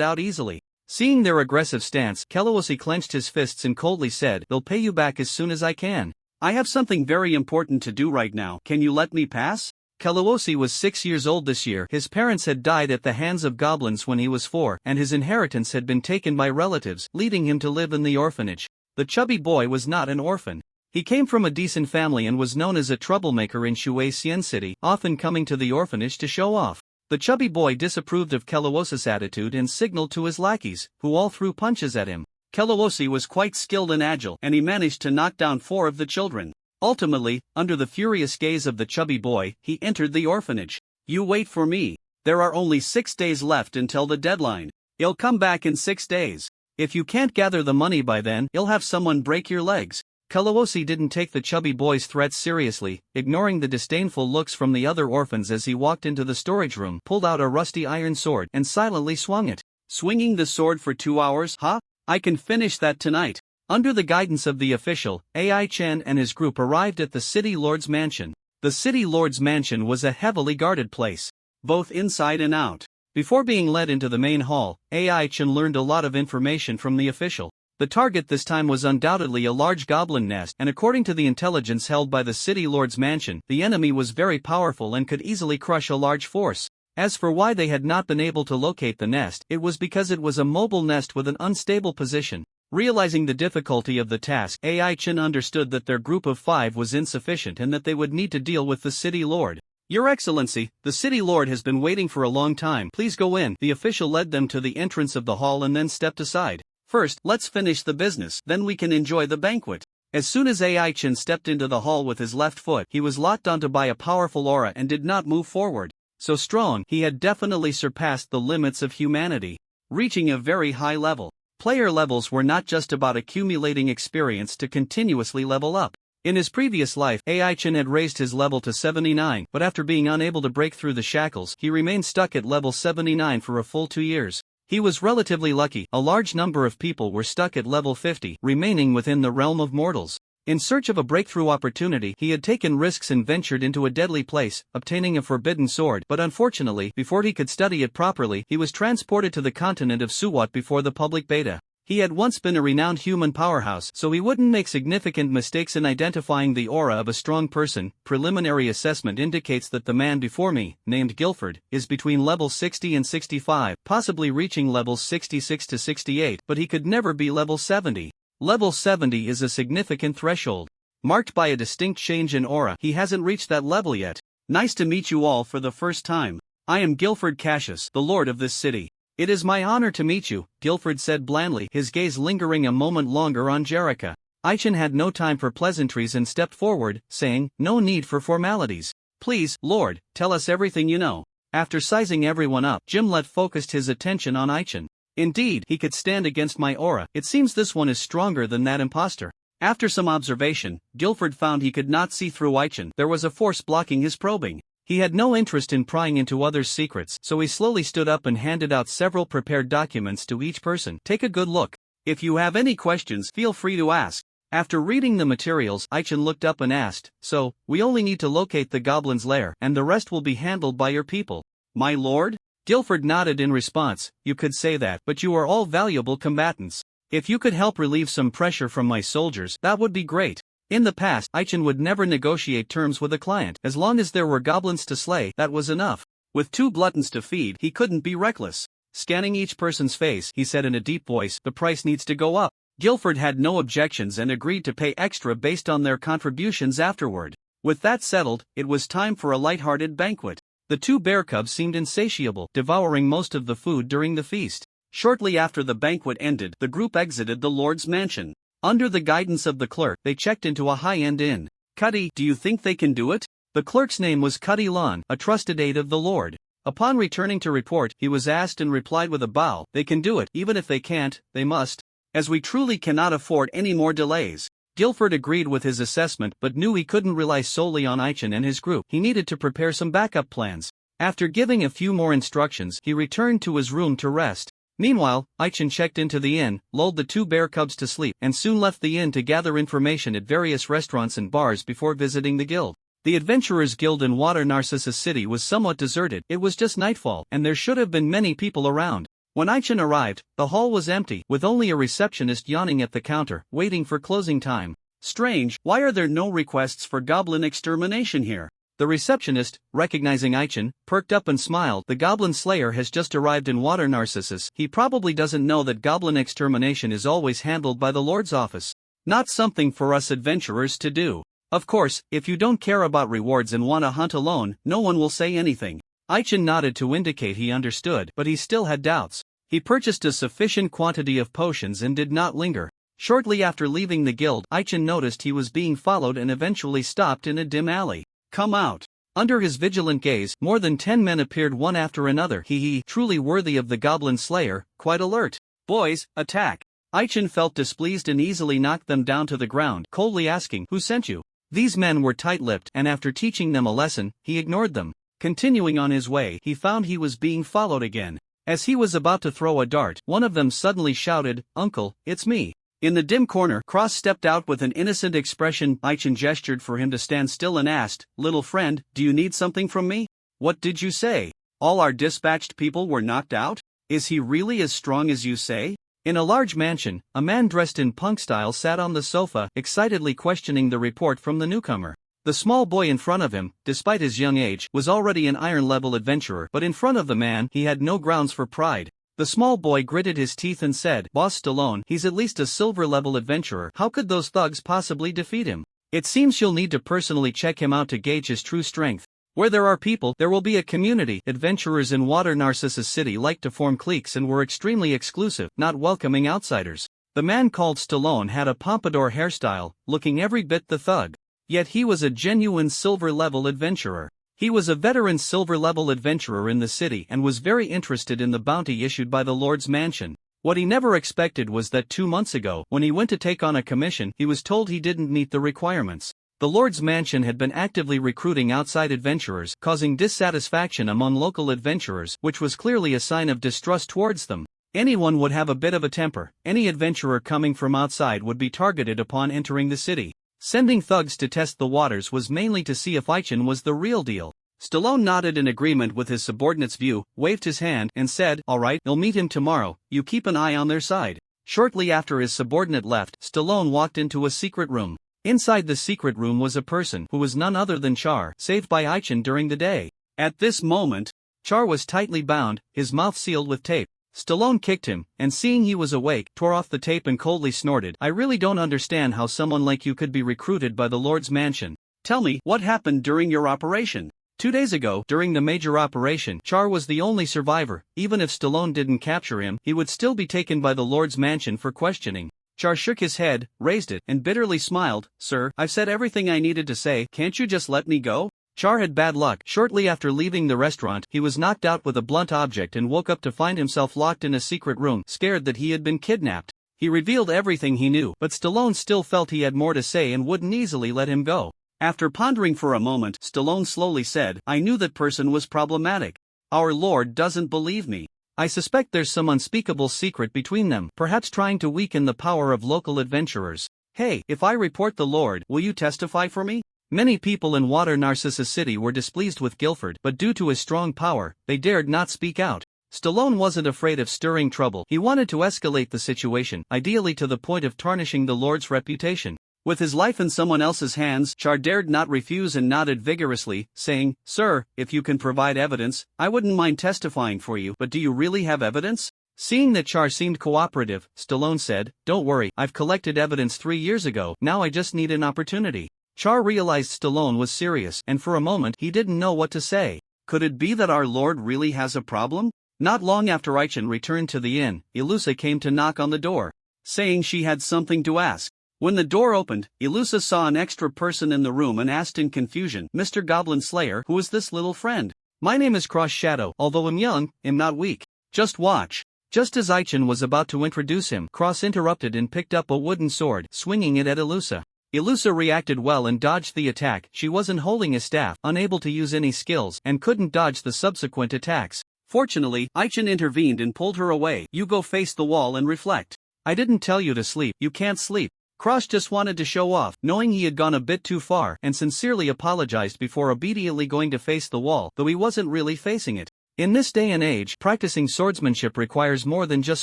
out easily. Seeing their aggressive stance, Kaloosi clenched his fists and coldly said, "They'll pay you back as soon as I can. I have something very important to do right now. Can you let me pass?" Kaloosi was 6 years old this year. His parents had died at the hands of goblins when he was 4, and his inheritance had been taken by relatives, leading him to live in the orphanage. The chubby boy was not an orphan. He came from a decent family and was known as a troublemaker in Shui Xian City, often coming to the orphanage to show off. The chubby boy disapproved of Kaloosi's attitude and signaled to his lackeys, who all threw punches at him. Kaloosi was quite skilled and agile, and he managed to knock down 4 of the children. Ultimately, under the furious gaze of the chubby boy, he entered the orphanage. "You wait for me. There are only 6 days left until the deadline. I'll come back in 6 days. If you can't gather the money by then, I'll have someone break your legs." Kaloosi didn't take the chubby boy's threats seriously, ignoring the disdainful looks from the other orphans as he walked into the storage room, pulled out a rusty iron sword, and silently swung it. "Swinging the sword for 2 hours, huh? I can finish that tonight." Under the guidance of the official, Aichen and his group arrived at the city lord's mansion. The city lord's mansion was a heavily guarded place, both inside and out. Before being led into the main hall, Aichen learned a lot of information from the official. The target this time was undoubtedly a large goblin nest, and according to the intelligence held by the city lord's mansion, the enemy was very powerful and could easily crush a large force. As for why they had not been able to locate the nest, it was because it was a mobile nest with an unstable position. Realizing the difficulty of the task, Aichen understood that their group of 5 was insufficient and that they would need to deal with the city lord. "Your Excellency, the city lord has been waiting for a long time. Please go in." The official led them to the entrance of the hall and then stepped aside. "First, let's finish the business, then we can enjoy the banquet." As soon as Aichen stepped into the hall with his left foot, he was locked onto by a powerful aura and did not move forward. So strong, he had definitely surpassed the limits of humanity, reaching a very high level. Player levels were not just about accumulating experience to continuously level up. In his previous life, Aichen had raised his level to 79, but after being unable to break through the shackles, he remained stuck at level 79 for a full 2 years. He was relatively lucky. A large number of people were stuck at level 50, remaining within the realm of mortals. In search of a breakthrough opportunity, he had taken risks and ventured into a deadly place, obtaining a forbidden sword, but unfortunately, before he could study it properly, he was transported to the continent of Suwat before the public beta. He had once been a renowned human powerhouse, so he wouldn't make significant mistakes in identifying the aura of a strong person. Preliminary assessment indicates that the man before me, named Guilford, is between levels 60 and 65, possibly reaching levels 66 to 68, but he could never be level 70. Level 70 is a significant threshold, marked by a distinct change in aura. He hasn't reached that level yet. Nice to meet you all for the first time. I am Guilford Cassius, the lord of this city. It is my honor to meet you, Guilford said blandly, his gaze lingering a moment longer on Jerica. Aichin had no time for pleasantries and stepped forward, saying, "No need for formalities. Please, Lord, tell us everything you know." After sizing everyone up, Gimlet focused his attention on Aichin. Indeed, he could stand against my aura. It seems this one is stronger than that imposter. After some observation, Guilford found he could not see through Aichin. There was a force blocking his probing. He had no interest in prying into others' secrets, so he slowly stood up and handed out several prepared documents to each person. Take a good look. If you have any questions, feel free to ask. After reading the materials, Aichin looked up and asked, "So, we only need to locate the goblin's lair, and the rest will be handled by your people, my lord?" Guilford nodded in response. "You could say that, but you are all valuable combatants. If you could help relieve some pressure from my soldiers, that would be great." In the past, Aichin would never negotiate terms with a client. As long as there were goblins to slay, that was enough. With 2 gluttons to feed, he couldn't be reckless. Scanning each person's face, he said in a deep voice, "The price needs to go up." Guilford had no objections and agreed to pay extra based on their contributions afterward. With that settled, it was time for a light-hearted banquet. The 2 bear cubs seemed insatiable, devouring most of the food during the feast. Shortly after the banquet ended, the group exited the Lord's mansion. Under the guidance of the clerk, they checked into a high-end inn. "Cuddy, do you think they can do it?" The clerk's name was Cuddy Lon, a trusted aide of the Lord. Upon returning to report, he was asked and replied with a bow, "They can do it. Even if they can't, they must. As we truly cannot afford any more delays." Guilford agreed with his assessment but knew he couldn't rely solely on Aichin and his group. He needed to prepare some backup plans. After giving a few more instructions, he returned to his room to rest. Meanwhile, Aichin checked into the inn, lulled the 2 bear cubs to sleep, and soon left the inn to gather information at various restaurants and bars before visiting the guild. The Adventurers Guild in Water Narcissus City was somewhat deserted. It was just nightfall, and there should have been many people around. When Aichin arrived, the hall was empty, with only a receptionist yawning at the counter, waiting for closing time. "Strange, why are there no requests for goblin extermination here?" The receptionist, recognizing Aichin, perked up and smiled. "The Goblin Slayer has just arrived in Water Narcissus. He probably doesn't know that goblin extermination is always handled by the Lord's office. Not something for us adventurers to do. Of course, if you don't care about rewards and want to hunt alone, no one will say anything." Aichin nodded to indicate he understood, but he still had doubts. He purchased a sufficient quantity of potions and did not linger. Shortly after leaving the guild, Aichin noticed he was being followed and eventually stopped in a dim alley. "Come out." Under his vigilant gaze, more than 10 men appeared one after another. Truly worthy of the Goblin Slayer, quite alert. "Boys, attack." Aichin felt displeased and easily knocked them down to the ground, coldly asking, "Who sent you?" These men were tight-lipped, and after teaching them a lesson, he ignored them. Continuing on his way, he found he was being followed again. As he was about to throw a dart, one of them suddenly shouted, "Uncle, it's me." In the dim corner, Cross stepped out with an innocent expression. Aichin gestured for him to stand still and asked, "Little friend, do you need something from me?" "What did you say? All our dispatched people were knocked out? Is he really as strong as you say?" In a large mansion, a man dressed in punk style sat on the sofa, excitedly questioning the report from the newcomer. The small boy in front of him, despite his young age, was already an iron-level adventurer, but in front of the man, he had no grounds for pride. The small boy gritted his teeth and said, "Boss Stallone, he's at least a silver-level adventurer. How could those thugs possibly defeat him? It seems you'll need to personally check him out to gauge his true strength. Where there are people, there will be a community." Adventurers in Water Narcissus City liked to form cliques and were extremely exclusive, not welcoming outsiders. The man called Stallone had a pompadour hairstyle, looking every bit the thug. Yet he was a genuine silver-level adventurer. He was a veteran silver-level adventurer in the city and was very interested in the bounty issued by the Lord's mansion. What he never expected was that 2 months ago, when he went to take on a commission, he was told he didn't meet the requirements. The Lord's mansion had been actively recruiting outside adventurers, causing dissatisfaction among local adventurers, which was clearly a sign of distrust towards them. Anyone would have a bit of a temper. Any adventurer coming from outside would be targeted upon entering the city. Sending thugs to test the waters was mainly to see if Aichin was the real deal. Stallone nodded in agreement with his subordinate's view, waved his hand, and said, "All right, you'll meet him tomorrow. You keep an eye on their side." Shortly after his subordinate left, Stallone walked into a secret room. Inside the secret room was a person who was none other than Char, saved by Aichin during the day. At this moment, Char was tightly bound, his mouth sealed with tape. Stallone kicked him, and seeing he was awake, tore off the tape and coldly snorted, "I really don't understand how someone like you could be recruited by the Lord's mansion. Tell me, what happened during your operation?" 2 days ago, during the major operation, Char was the only survivor. Even if Stallone didn't capture him, he would still be taken by the Lord's mansion for questioning. Char shook his head, raised it, and bitterly smiled. "Sir, I've said everything I needed to say, can't you just let me go?" Char had bad luck. Shortly after leaving the restaurant, he was knocked out with a blunt object and woke up to find himself locked in a secret room, scared that he had been kidnapped. He revealed everything he knew, but Stallone still felt he had more to say and wouldn't easily let him go. After pondering for a moment, Stallone slowly said, "I knew that person was problematic. Our Lord doesn't believe me. I suspect there's some unspeakable secret between them, perhaps trying to weaken the power of local adventurers. Hey, if I report the Lord, will you testify for me?" Many people in Water Narcissus City were displeased with Guilford, but due to his strong power, they dared not speak out. Stallone wasn't afraid of stirring trouble. He wanted to escalate the situation, ideally to the point of tarnishing the Lord's reputation. With his life in someone else's hands, Char dared not refuse and nodded vigorously, saying, "Sir, if you can provide evidence, I wouldn't mind testifying for you, but do you really have evidence?" Seeing that Char seemed cooperative, Stallone said, "Don't worry, I've collected evidence 3 years ago, now I just need an opportunity." Char realized Stallone was serious, and for a moment he didn't know what to say. Could it be that our Lord really has a problem? Not long after Aichin returned to the inn, Ilusa came to knock on the door, saying she had something to ask. When the door opened, Ilusa saw an extra person in the room and asked in confusion, "Mr. Goblin Slayer, who is this little friend?" "My name is Cross Shadow, although I'm young, I'm not weak. Just watch." Just as Aichin was about to introduce him, Cross interrupted and picked up a wooden sword, swinging it at Ilusa. Ilusa reacted well and dodged the attack. She wasn't holding a staff, unable to use any skills, and couldn't dodge the subsequent attacks. Fortunately, Aichin intervened and pulled her away. "You go face the wall and reflect. I didn't tell you to sleep, you can't sleep." Cross just wanted to show off, knowing he had gone a bit too far, and sincerely apologized before obediently going to face the wall, though he wasn't really facing it. In this day and age, practicing swordsmanship requires more than just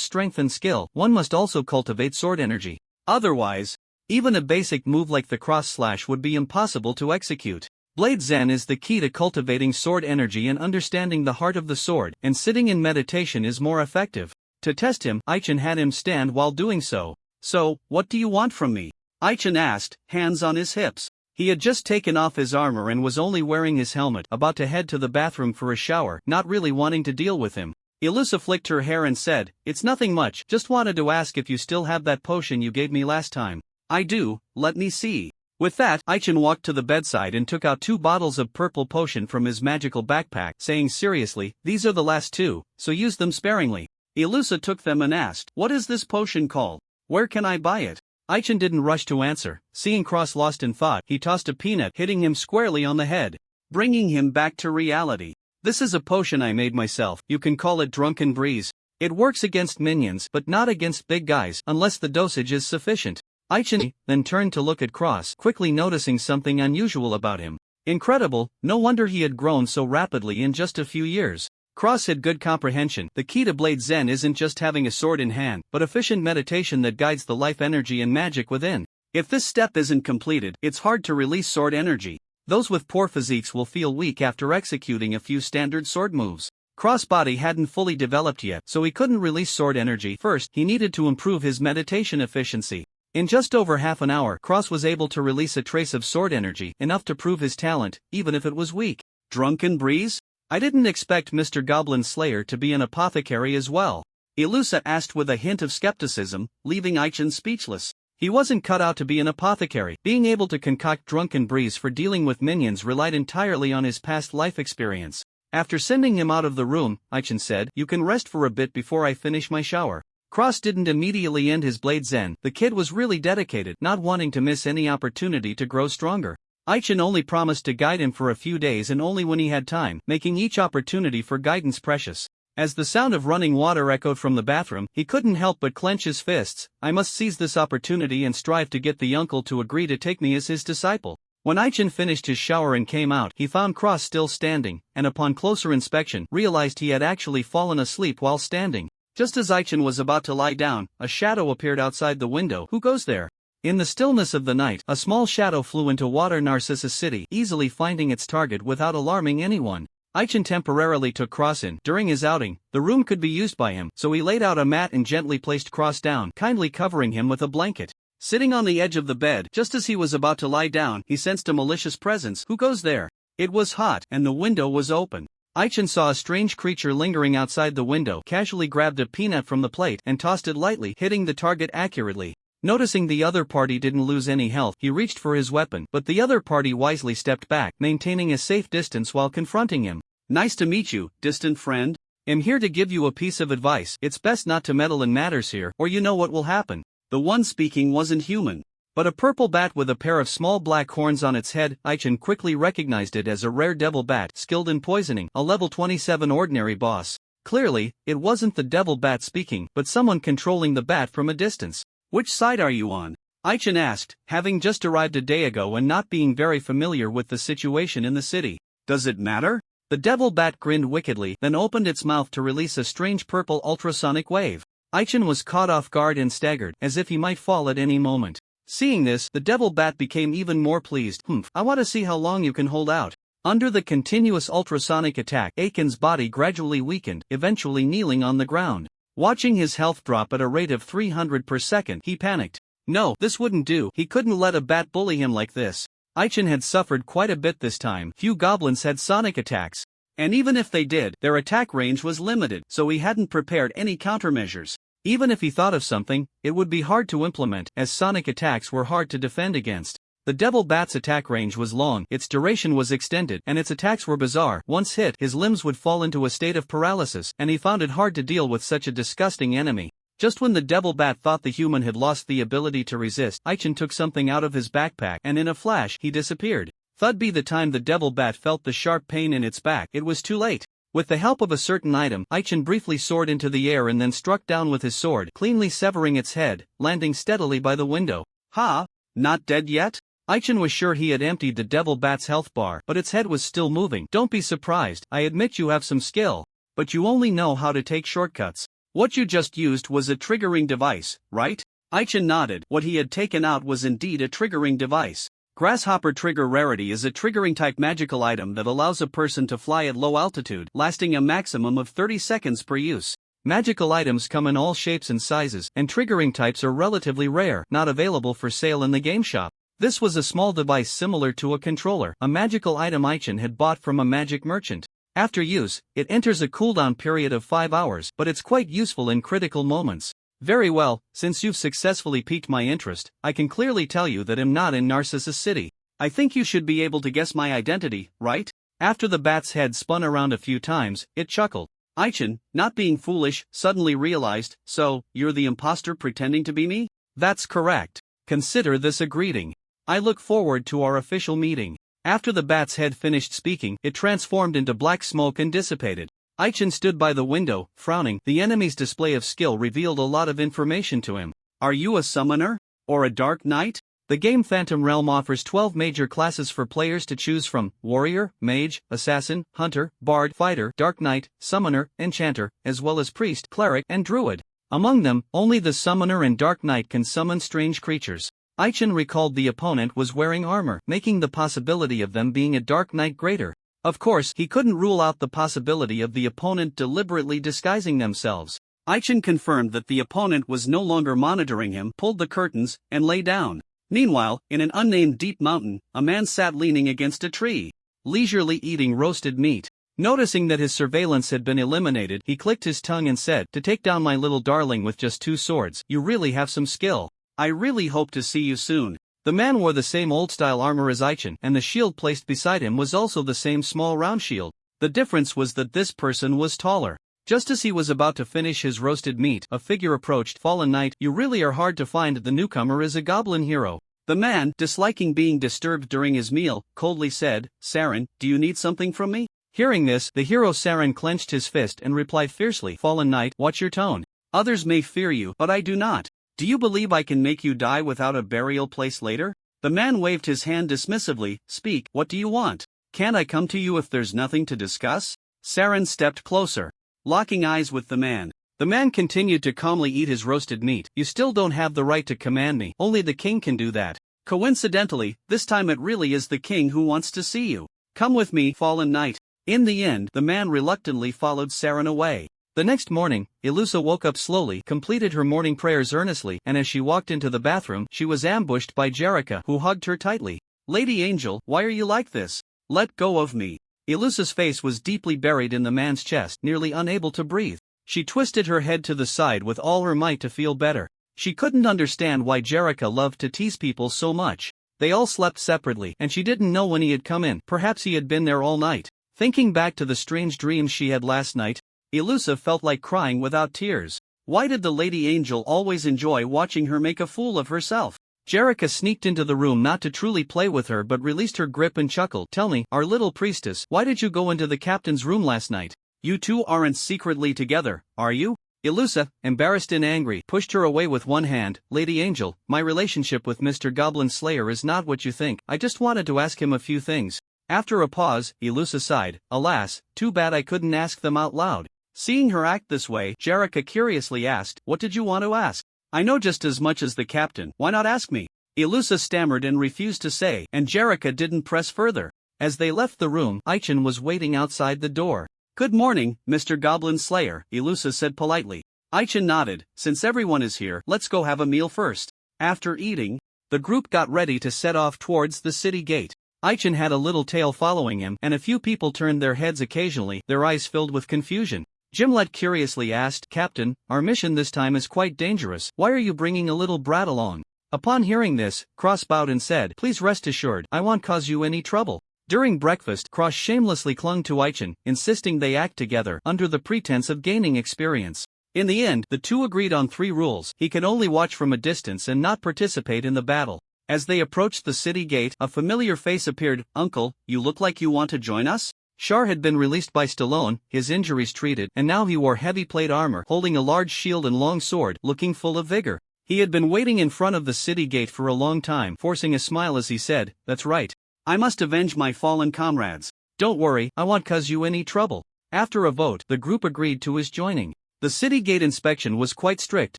strength and skill, one must also cultivate sword energy. Otherwise, even a basic move like the cross slash would be impossible to execute. Blade Zen is the key to cultivating sword energy and understanding the heart of the sword, and sitting in meditation is more effective. To test him, Aichin had him stand while doing so. "So, what do you want from me?" Aichin asked, hands on his hips. He had just taken off his armor and was only wearing his helmet, about to head to the bathroom for a shower, not really wanting to deal with him. Ilusa flicked her hair and said, "It's nothing much, just wanted to ask if you still have that potion you gave me last time." "I do, let me see." With that, Aichin walked to the bedside and took out 2 bottles of purple potion from his magical backpack, saying seriously, "These are the last 2, so use them sparingly." Ilusa took them and asked, "What is this potion called? Where can I buy it?" Aichin didn't rush to answer. Seeing Cross lost in thought, he tossed a peanut, hitting him squarely on the head, bringing him back to reality. "This is a potion I made myself, you can call it Drunken Breeze. It works against minions, but not against big guys, unless the dosage is sufficient." Aichin then turned to look at Cross, quickly noticing something unusual about him. Incredible, no wonder he had grown so rapidly in just a few years. Cross had good comprehension. The key to Blade Zen isn't just having a sword in hand, but efficient meditation that guides the life energy and magic within. If this step isn't completed, it's hard to release sword energy. Those with poor physiques will feel weak after executing a few standard sword moves. Cross' body hadn't fully developed yet, so he couldn't release sword energy. First, he needed to improve his meditation efficiency. In just over half an hour, Cross was able to release a trace of sword energy, enough to prove his talent, even if it was weak. Drunken Breeze? I didn't expect Mr. Goblin Slayer to be an apothecary as well. Ilusa asked with a hint of skepticism, leaving Aichin speechless. He wasn't cut out to be an apothecary. Being able to concoct Drunken Breeze for dealing with minions relied entirely on his past life experience. After sending him out of the room, Aichin said, "You can rest for a bit before I finish my shower." Cross didn't immediately end his Blade Zen. The kid was really dedicated, not wanting to miss any opportunity to grow stronger. Aichin only promised to guide him for a few days and only when he had time, making each opportunity for guidance precious. As the sound of running water echoed from the bathroom, he couldn't help but clench his fists. "I must seize this opportunity and strive to get the uncle to agree to take me as his disciple." When Aichin finished his shower and came out, he found Cross still standing, and upon closer inspection, realized he had actually fallen asleep while standing. Just as Aichin was about to lie down, a shadow appeared outside the window. Who goes there? In the stillness of the night, a small shadow flew into Water Narcissus City, easily finding its target without alarming anyone. Aichin temporarily took Cross in. During his outing, the room could be used by him, so he laid out a mat and gently placed Cross down, kindly covering him with a blanket. Sitting on the edge of the bed, just as he was about to lie down, he sensed a malicious presence. Who goes there? It was hot, and the window was open. Aichin saw a strange creature lingering outside the window, casually grabbed a peanut from the plate and tossed it lightly, hitting the target accurately. Noticing the other party didn't lose any health, he reached for his weapon, but the other party wisely stepped back, maintaining a safe distance while confronting him. Nice to meet you, distant friend. I'm here to give you a piece of advice. It's best not to meddle in matters here, or you know what will happen. The one speaking wasn't human, but a purple bat with a pair of small black horns on its head. Aichin quickly recognized it as a rare devil bat, skilled in poisoning, a level 27 ordinary boss. Clearly, it wasn't the devil bat speaking, but someone controlling the bat from a distance. Which side are you on? Aichin asked, having just arrived a day ago and not being very familiar with the situation in the city. Does it matter? The devil bat grinned wickedly, then opened its mouth to release a strange purple ultrasonic wave. Aichin was caught off guard and staggered, as if he might fall at any moment. Seeing this, the devil bat became even more pleased. I want to see how long you can hold out. Under the continuous ultrasonic attack, Aichin's body gradually weakened, eventually kneeling on the ground. Watching his health drop at a rate of 300 per second, he panicked. No, this wouldn't do. He couldn't let a bat bully him like this. Aichin had suffered quite a bit this time. Few goblins had sonic attacks. And even if they did, their attack range was limited, so he hadn't prepared any countermeasures. Even if he thought of something, it would be hard to implement, as sonic attacks were hard to defend against. The devil bat's attack range was long, its duration was extended, and its attacks were bizarre. Once hit, his limbs would fall into a state of paralysis, and he found it hard to deal with such a disgusting enemy. Just when the devil bat thought the human had lost the ability to resist, Aichin took something out of his backpack, and in a flash, he disappeared. Thud be the time the devil bat felt the sharp pain in its back, it was too late. With the help of a certain item, Aichin briefly soared into the air and then struck down with his sword, cleanly severing its head, landing steadily by the window. Ha! Not dead yet? Aichin was sure he had emptied the devil bat's health bar, but its head was still moving. Don't be surprised, I admit you have some skill. But you only know how to take shortcuts. What you just used was a triggering device, right? Aichin nodded. What he had taken out was indeed a triggering device. Grasshopper Trigger Rarity is a triggering-type magical item that allows a person to fly at low altitude, lasting a maximum of 30 seconds per use. Magical items come in all shapes and sizes, and triggering types are relatively rare, not available for sale in the game shop. This was a small device similar to a controller, a magical item Aichin had bought from a magic merchant. After use, it enters a cooldown period of 5 hours, but it's quite useful in critical moments. Very well, since you've successfully piqued my interest, I can clearly tell you that I'm not in Narcissus City. I think you should be able to guess my identity, right? After the bat's head spun around a few times, it chuckled. Aichin, not being foolish, suddenly realized, so, you're the imposter pretending to be me? That's correct. Consider this a greeting. I look forward to our official meeting. After the bat's head finished speaking, it transformed into black smoke and dissipated. Aichin stood by the window, frowning. The enemy's display of skill revealed a lot of information to him. Are you a summoner? Or a dark knight? The game Phantom Realm offers 12 major classes for players to choose from: warrior, mage, assassin, hunter, bard, fighter, dark knight, summoner, enchanter, as well as priest, cleric, and druid. Among them, only the summoner and dark knight can summon strange creatures. Aichin recalled the opponent was wearing armor, making the possibility of them being a dark knight greater. Of course, he couldn't rule out the possibility of the opponent deliberately disguising themselves. Aichin confirmed that the opponent was no longer monitoring him, pulled the curtains, and lay down. Meanwhile, in an unnamed deep mountain, a man sat leaning against a tree, leisurely eating roasted meat. Noticing that his surveillance had been eliminated, he clicked his tongue and said, "To take down my little darling with just 2 swords, you really have some skill. I really hope to see you soon." The man wore the same old-style armor as Aichin, and the shield placed beside him was also the same small round shield. The difference was that this person was taller. Just as he was about to finish his roasted meat, a figure approached. "Fallen Knight, you really are hard to find. The newcomer is a goblin hero." The man, disliking being disturbed during his meal, coldly said, "Saren, do you need something from me?" Hearing this, the hero Saren clenched his fist and replied fiercely, "Fallen Knight, watch your tone. Others may fear you, but I do not. Do you believe I can make you die without a burial place later?" The man waved his hand dismissively. "Speak, what do you want? Can't I come to you if there's nothing to discuss?" Saren stepped closer, locking eyes with the man. The man continued to calmly eat his roasted meat. You still don't have the right to command me. Only the king can do that. Coincidentally, this time it really is the king who wants to see you. Come with me, fallen knight. In the end, the man reluctantly followed Saren away. The next morning, Ilusa woke up slowly, completed her morning prayers earnestly, and as she walked into the bathroom, she was ambushed by Jerica, who hugged her tightly. Lady Angel, why are you like this? Let go of me. Ilusa's face was deeply buried in the man's chest, nearly unable to breathe. She twisted her head to the side with all her might to feel better. She couldn't understand why Jerica loved to tease people so much. They all slept separately, and she didn't know when he had come in. Perhaps he had been there all night. Thinking back to the strange dreams she had last night, Ilusa felt like crying without tears. Why did the Lady Angel always enjoy watching her make a fool of herself? Jerica sneaked into the room not to truly play with her but released her grip and chuckled. Tell me, our little priestess, why did you go into the captain's room last night? You two aren't secretly together, are you? Ilusa, embarrassed and angry, pushed her away with one hand. Lady Angel, my relationship with Mr. Goblin Slayer is not what you think. I just wanted to ask him a few things. After a pause, Ilusa sighed. Alas, too bad I couldn't ask them out loud. Seeing her act this way, Jerica curiously asked, what did you want to ask? I know just as much as the captain, why not ask me? Ilusa stammered and refused to say, and Jerica didn't press further. As they left the room, Aichin was waiting outside the door. Good morning, Mr. Goblin Slayer, Ilusa said politely. Aichin nodded. Since everyone is here, let's go have a meal first. After eating, the group got ready to set off towards the city gate. Aichin had a little tail following him, and a few people turned their heads occasionally, their eyes filled with confusion. Gimlet curiously asked, Captain, our mission this time is quite dangerous. Why are you bringing a little brat along? Upon hearing this, Cross bowed and said, Please rest assured, I won't cause you any trouble. During breakfast, Cross shamelessly clung to Aichin, insisting they act together under the pretense of gaining experience. In the end, the two agreed on 3 rules. He could only watch from a distance and not participate in the battle. As they approached the city gate, a familiar face appeared. Uncle, you look like you want to join us? Char had been released by Stallone, his injuries treated, and now he wore heavy plate armor, holding a large shield and long sword, looking full of vigor. He had been waiting in front of the city gate for a long time, forcing a smile as he said, That's right. I must avenge my fallen comrades. Don't worry, I won't cause you any trouble. After a vote, the group agreed to his joining. The city gate inspection was quite strict,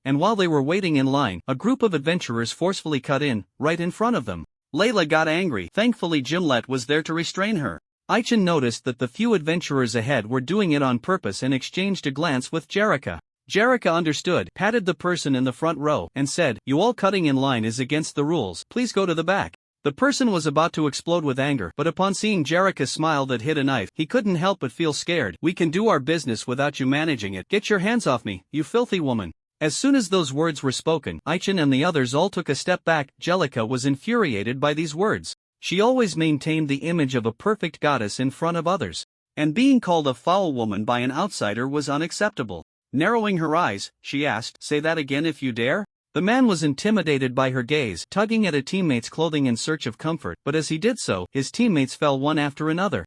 and while they were waiting in line, a group of adventurers forcefully cut in, right in front of them. Layla got angry. Thankfully Gimlet was there to restrain her. Aichin noticed that the few adventurers ahead were doing it on purpose and exchanged a glance with Jerica. Jerica understood, patted the person in the front row, and said, You all cutting in line is against the rules, please go to the back. The person was about to explode with anger, but upon seeing Jerica's smile that hid a knife, he couldn't help but feel scared. We can do our business without you managing it. Get your hands off me, you filthy woman. As soon as those words were spoken, Aichin and the others all took a step back. Jerica was infuriated by these words. She always maintained the image of a perfect goddess in front of others, and being called a foul woman by an outsider was unacceptable. Narrowing her eyes, she asked, Say that again if you dare? The man was intimidated by her gaze, tugging at a teammate's clothing in search of comfort, but as he did so, his teammates fell one after another.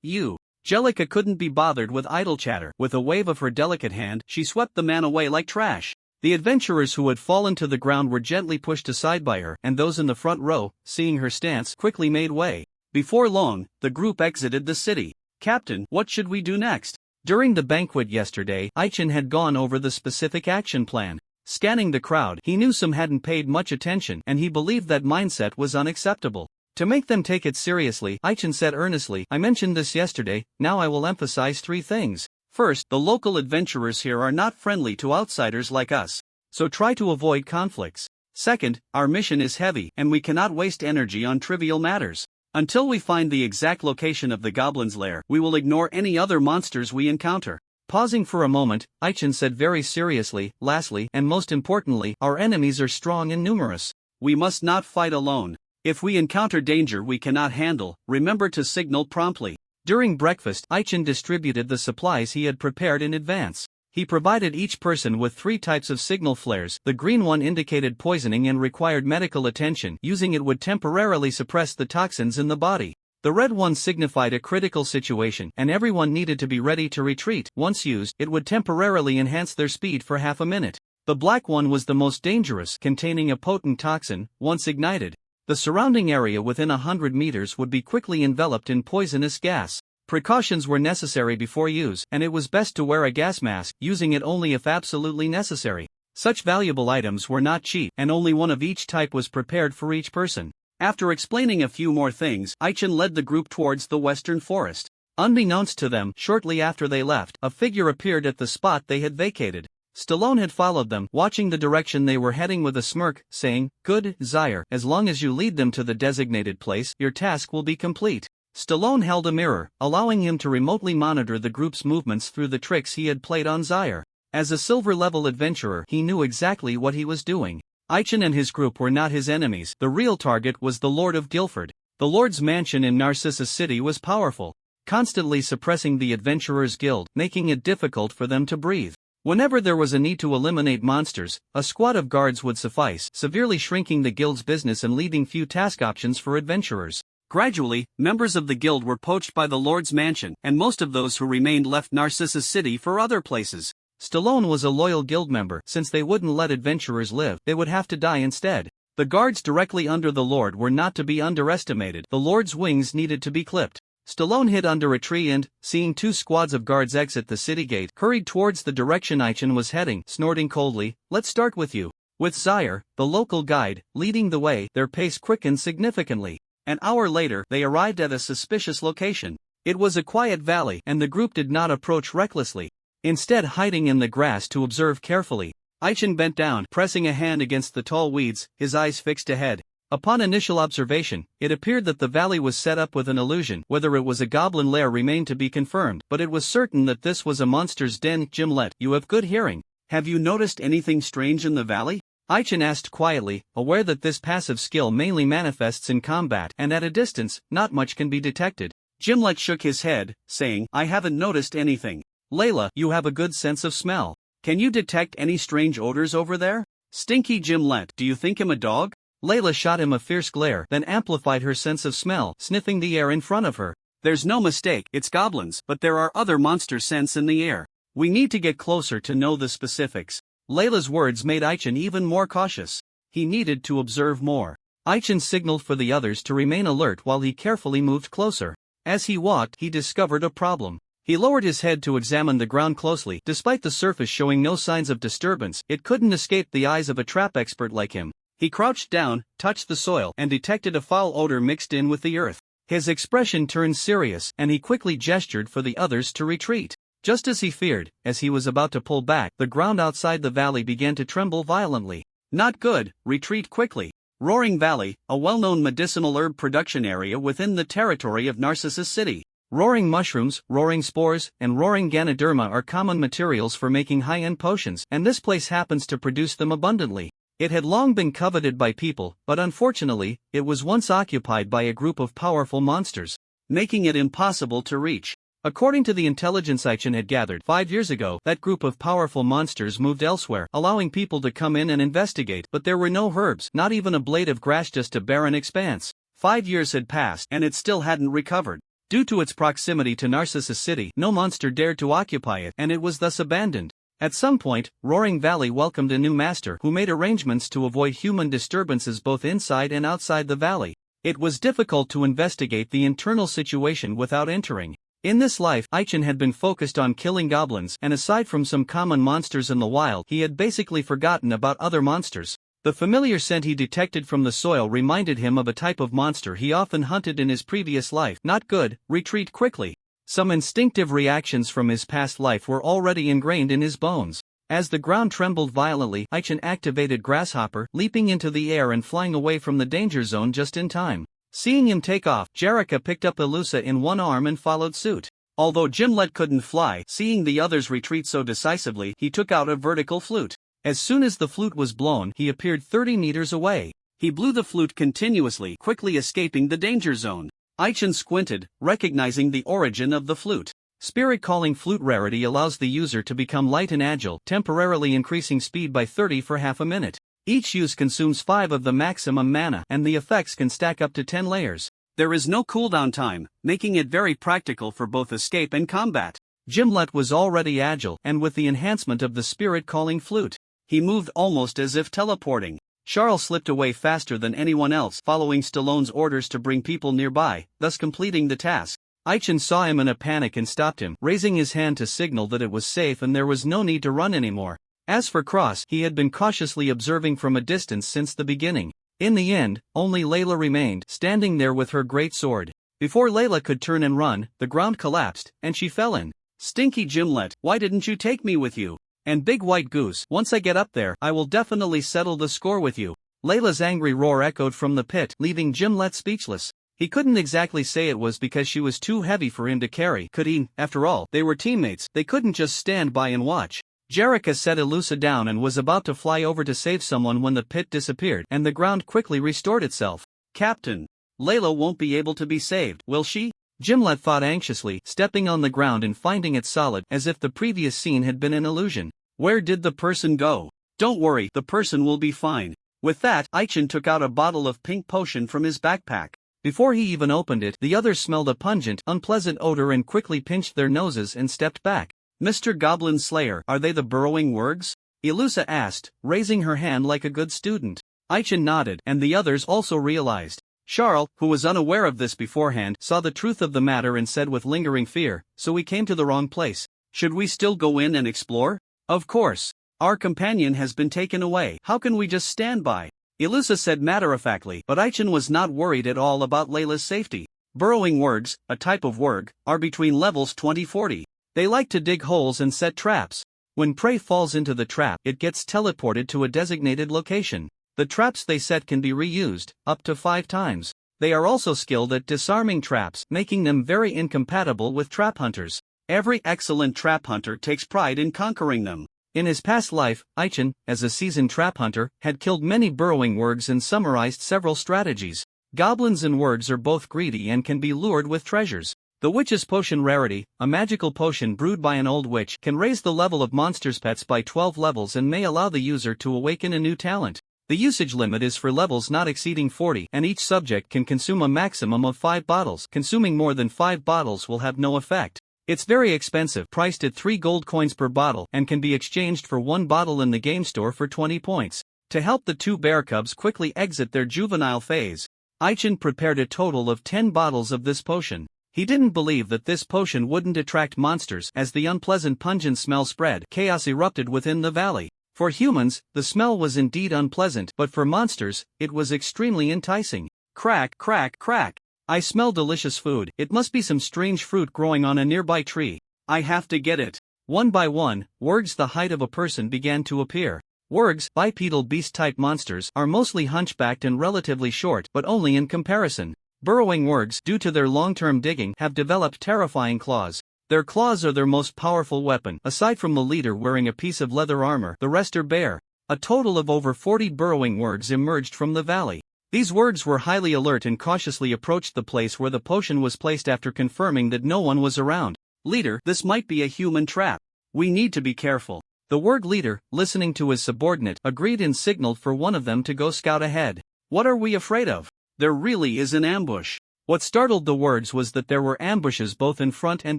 You. Jerica couldn't be bothered with idle chatter. With a wave of her delicate hand, she swept the man away like trash. The adventurers who had fallen to the ground were gently pushed aside by her, and those in the front row, seeing her stance, quickly made way. Before long, the group exited the city. Captain, what should we do next? During the banquet yesterday, Aichin had gone over the specific action plan. Scanning the crowd, he knew some hadn't paid much attention, and he believed that mindset was unacceptable. To make them take it seriously, Aichin said earnestly, I mentioned this yesterday, now I will emphasize 3 things. First, the local adventurers here are not friendly to outsiders like us, so try to avoid conflicts. Second, our mission is heavy, and we cannot waste energy on trivial matters. Until we find the exact location of the goblin's lair, we will ignore any other monsters we encounter. Pausing for a moment, Aichin said very seriously, lastly, and most importantly, our enemies are strong and numerous. We must not fight alone. If we encounter danger we cannot handle, remember to signal promptly. During breakfast, Aichin distributed the supplies he had prepared in advance. He provided each person with 3 types of signal flares. The green one indicated poisoning and required medical attention. Using it would temporarily suppress the toxins in the body. The red one signified a critical situation, and everyone needed to be ready to retreat. Once used, it would temporarily enhance their speed for half a minute. The black one was the most dangerous, containing a potent toxin. Once ignited, the surrounding area within 100 meters would be quickly enveloped in poisonous gas. Precautions were necessary before use, and it was best to wear a gas mask, using it only if absolutely necessary. Such valuable items were not cheap, and only one of each type was prepared for each person. After explaining a few more things, Aichen led the group towards the western forest. Unbeknownst to them, shortly after they left, a figure appeared at the spot they had vacated. Stallone had followed them, watching the direction they were heading with a smirk, saying, "Good, Zaire, as long as you lead them to the designated place, your task will be complete." Stallone held a mirror, allowing him to remotely monitor the group's movements through the tricks he had played on Zaire. As a silver-level adventurer, he knew exactly what he was doing. Aichen and his group were not his enemies. The real target was the Lord of Guilford. The Lord's mansion in Narcissus City was powerful, constantly suppressing the Adventurers Guild, making it difficult for them to breathe. Whenever there was a need to eliminate monsters, a squad of guards would suffice, severely shrinking the guild's business and leaving few task options for adventurers. Gradually, members of the guild were poached by the Lord's mansion, and most of those who remained left Narcissus City for other places. Stallone was a loyal guild member. Since they wouldn't let adventurers live, they would have to die instead. The guards directly under the Lord were not to be underestimated. The Lord's wings needed to be clipped. Stallone hid under a tree and, seeing two squads of guards exit the city gate, hurried towards the direction Aichen was heading, snorting coldly, "Let's start with you." With Zaire, the local guide, leading the way, their pace quickened significantly. An hour later, they arrived at a suspicious location. It was a quiet valley, and the group did not approach recklessly, instead hiding in the grass to observe carefully. Aichen bent down, pressing a hand against the tall weeds, his eyes fixed ahead. Upon initial observation, it appeared that the valley was set up with an illusion. Whether it was a goblin lair remained to be confirmed, but it was certain that this was a monster's den. "Gimlet, you have good hearing. Have you noticed anything strange in the valley?" Aichen asked quietly, aware that this passive skill mainly manifests in combat, and at a distance, not much can be detected. Gimlet shook his head, saying, "I haven't noticed anything." "Layla, you have a good sense of smell. Can you detect any strange odors over there?" "Stinky Gimlet, do you think him a dog?" Layla shot him a fierce glare, then amplified her sense of smell, sniffing the air in front of her. "There's no mistake, it's goblins, but there are other monster scents in the air. We need to get closer to know the specifics." Layla's words made Aichen even more cautious. He needed to observe more. Aichen signaled for the others to remain alert while he carefully moved closer. As he walked, he discovered a problem. He lowered his head to examine the ground closely. Despite the surface showing no signs of disturbance, it couldn't escape the eyes of a trap expert like him. He crouched down, touched the soil, and detected a foul odor mixed in with the earth. His expression turned serious, and he quickly gestured for the others to retreat. Just as he feared, as he was about to pull back, the ground outside the valley began to tremble violently. "Not good, retreat quickly." Roaring Valley, a well-known medicinal herb production area within the territory of Narcissus City. Roaring mushrooms, roaring spores, and roaring Ganoderma are common materials for making high-end potions, and this place happens to produce them abundantly. It had long been coveted by people, but unfortunately, it was once occupied by a group of powerful monsters, making it impossible to reach. According to the intelligence Aichen had gathered 5 years ago, that group of powerful monsters moved elsewhere, allowing people to come in and investigate, but there were no herbs, not even a blade of grass, just a barren expanse. 5 years had passed, and it still hadn't recovered. Due to its proximity to Narcissus City, no monster dared to occupy it, and it was thus abandoned. At some point, Roaring Valley welcomed a new master who made arrangements to avoid human disturbances both inside and outside the valley. It was difficult to investigate the internal situation without entering. In this life, Aichen had been focused on killing goblins, and aside from some common monsters in the wild, he had basically forgotten about other monsters. The familiar scent he detected from the soil reminded him of a type of monster he often hunted in his previous life. "Not good, retreat quickly." Some instinctive reactions from his past life were already ingrained in his bones. As the ground trembled violently, Aichen activated Grasshopper, leaping into the air and flying away from the danger zone just in time. Seeing him take off, Jerrica picked up Elusa in one arm and followed suit. Although Gimlet couldn't fly, seeing the others retreat so decisively, he took out a vertical flute. As soon as the flute was blown, he appeared 30 meters away. He blew the flute continuously, quickly escaping the danger zone. Aichen squinted, recognizing the origin of the flute. Spirit Calling Flute rarity allows the user to become light and agile, temporarily increasing speed by 30 for half a minute. Each use consumes 5 of the maximum mana, and the effects can stack up to 10 layers. There is no cooldown time, making it very practical for both escape and combat. Gimlet was already agile, and with the enhancement of the Spirit Calling Flute, he moved almost as if teleporting. Charles slipped away faster than anyone else, following Stallone's orders to bring people nearby, thus completing the task. Aichin saw him in a panic and stopped him, raising his hand to signal that it was safe and there was no need to run anymore. As for Cross, he had been cautiously observing from a distance since the beginning. In the end, only Layla remained, standing there with her great sword. Before Layla could turn and run, the ground collapsed, and she fell in. "Stinky Gimlet, why didn't you take me with you? And Big White Goose, once I get up there, I will definitely settle the score with you." Layla's angry roar echoed from the pit, leaving Gimlet speechless. He couldn't exactly say it was because she was too heavy for him to carry, could he? After all, they were teammates, they couldn't just stand by and watch. Jerrica set Ilusa down and was about to fly over to save someone when the pit disappeared and the ground quickly restored itself. "Captain, Layla won't be able to be saved, will she?" Gimlet thought anxiously, stepping on the ground and finding it solid, as if the previous scene had been an illusion. "Where did the person go?" "Don't worry, the person will be fine." With that, Aichin took out a bottle of pink potion from his backpack. Before he even opened it, the others smelled a pungent, unpleasant odor and quickly pinched their noses and stepped back. "Mr. Goblin Slayer, are they the burrowing wargs?" Ilusa asked, raising her hand like a good student. Aichin nodded, and the others also realized. Charles, who was unaware of this beforehand, saw the truth of the matter and said with lingering fear, "So we came to the wrong place. Should we still go in and explore?" "Of course. Our companion has been taken away. How can we just stand by?" Ilusa said matter-of-factly, but Aichin was not worried at all about Layla's safety. Burrowing wargs, a type of warg, are between levels 20-40. They like to dig holes and set traps. When prey falls into the trap, it gets teleported to a designated location. The traps they set can be reused, up to 5 times. They are also skilled at disarming traps, making them very incompatible with trap hunters. Every excellent trap hunter takes pride in conquering them. In his past life, Aichin, as a seasoned trap hunter, had killed many burrowing wargs and summarized several strategies. Goblins and wargs are both greedy and can be lured with treasures. The Witch's Potion Rarity, a magical potion brewed by an old witch, can raise the level of monsters' pets by 12 levels and may allow the user to awaken a new talent. The usage limit is for levels not exceeding 40, and each subject can consume a maximum of 5 bottles. Consuming more than 5 bottles will have no effect. It's very expensive, priced at 3 gold coins per bottle, and can be exchanged for 1 bottle in the game store for 20 points. To help the 2 bear cubs quickly exit their juvenile phase, Aichin prepared a total of 10 bottles of this potion. He didn't believe that this potion wouldn't attract monsters. As the unpleasant pungent smell spread, chaos erupted within the valley. For humans, the smell was indeed unpleasant, but for monsters, it was extremely enticing. Crack, crack, crack. I smell delicious food. It must be some strange fruit growing on a nearby tree. I have to get it. One by one, wargs the height of a person began to appear. Wargs, bipedal beast-type monsters, are mostly hunchbacked and relatively short, but only in comparison. Burrowing wargs, due to their long-term digging, have developed terrifying claws. Their claws are their most powerful weapon. Aside from the leader wearing a piece of leather armor, the rest are bare. A total of over 40 burrowing wargs emerged from the valley. These wargs were highly alert and cautiously approached the place where the potion was placed after confirming that no one was around. "Leader, this might be a human trap. We need to be careful." The warg leader, listening to his subordinate, agreed and signaled for one of them to go scout ahead. "What are we afraid of? There really is an ambush." What startled the wargs was that there were ambushes both in front and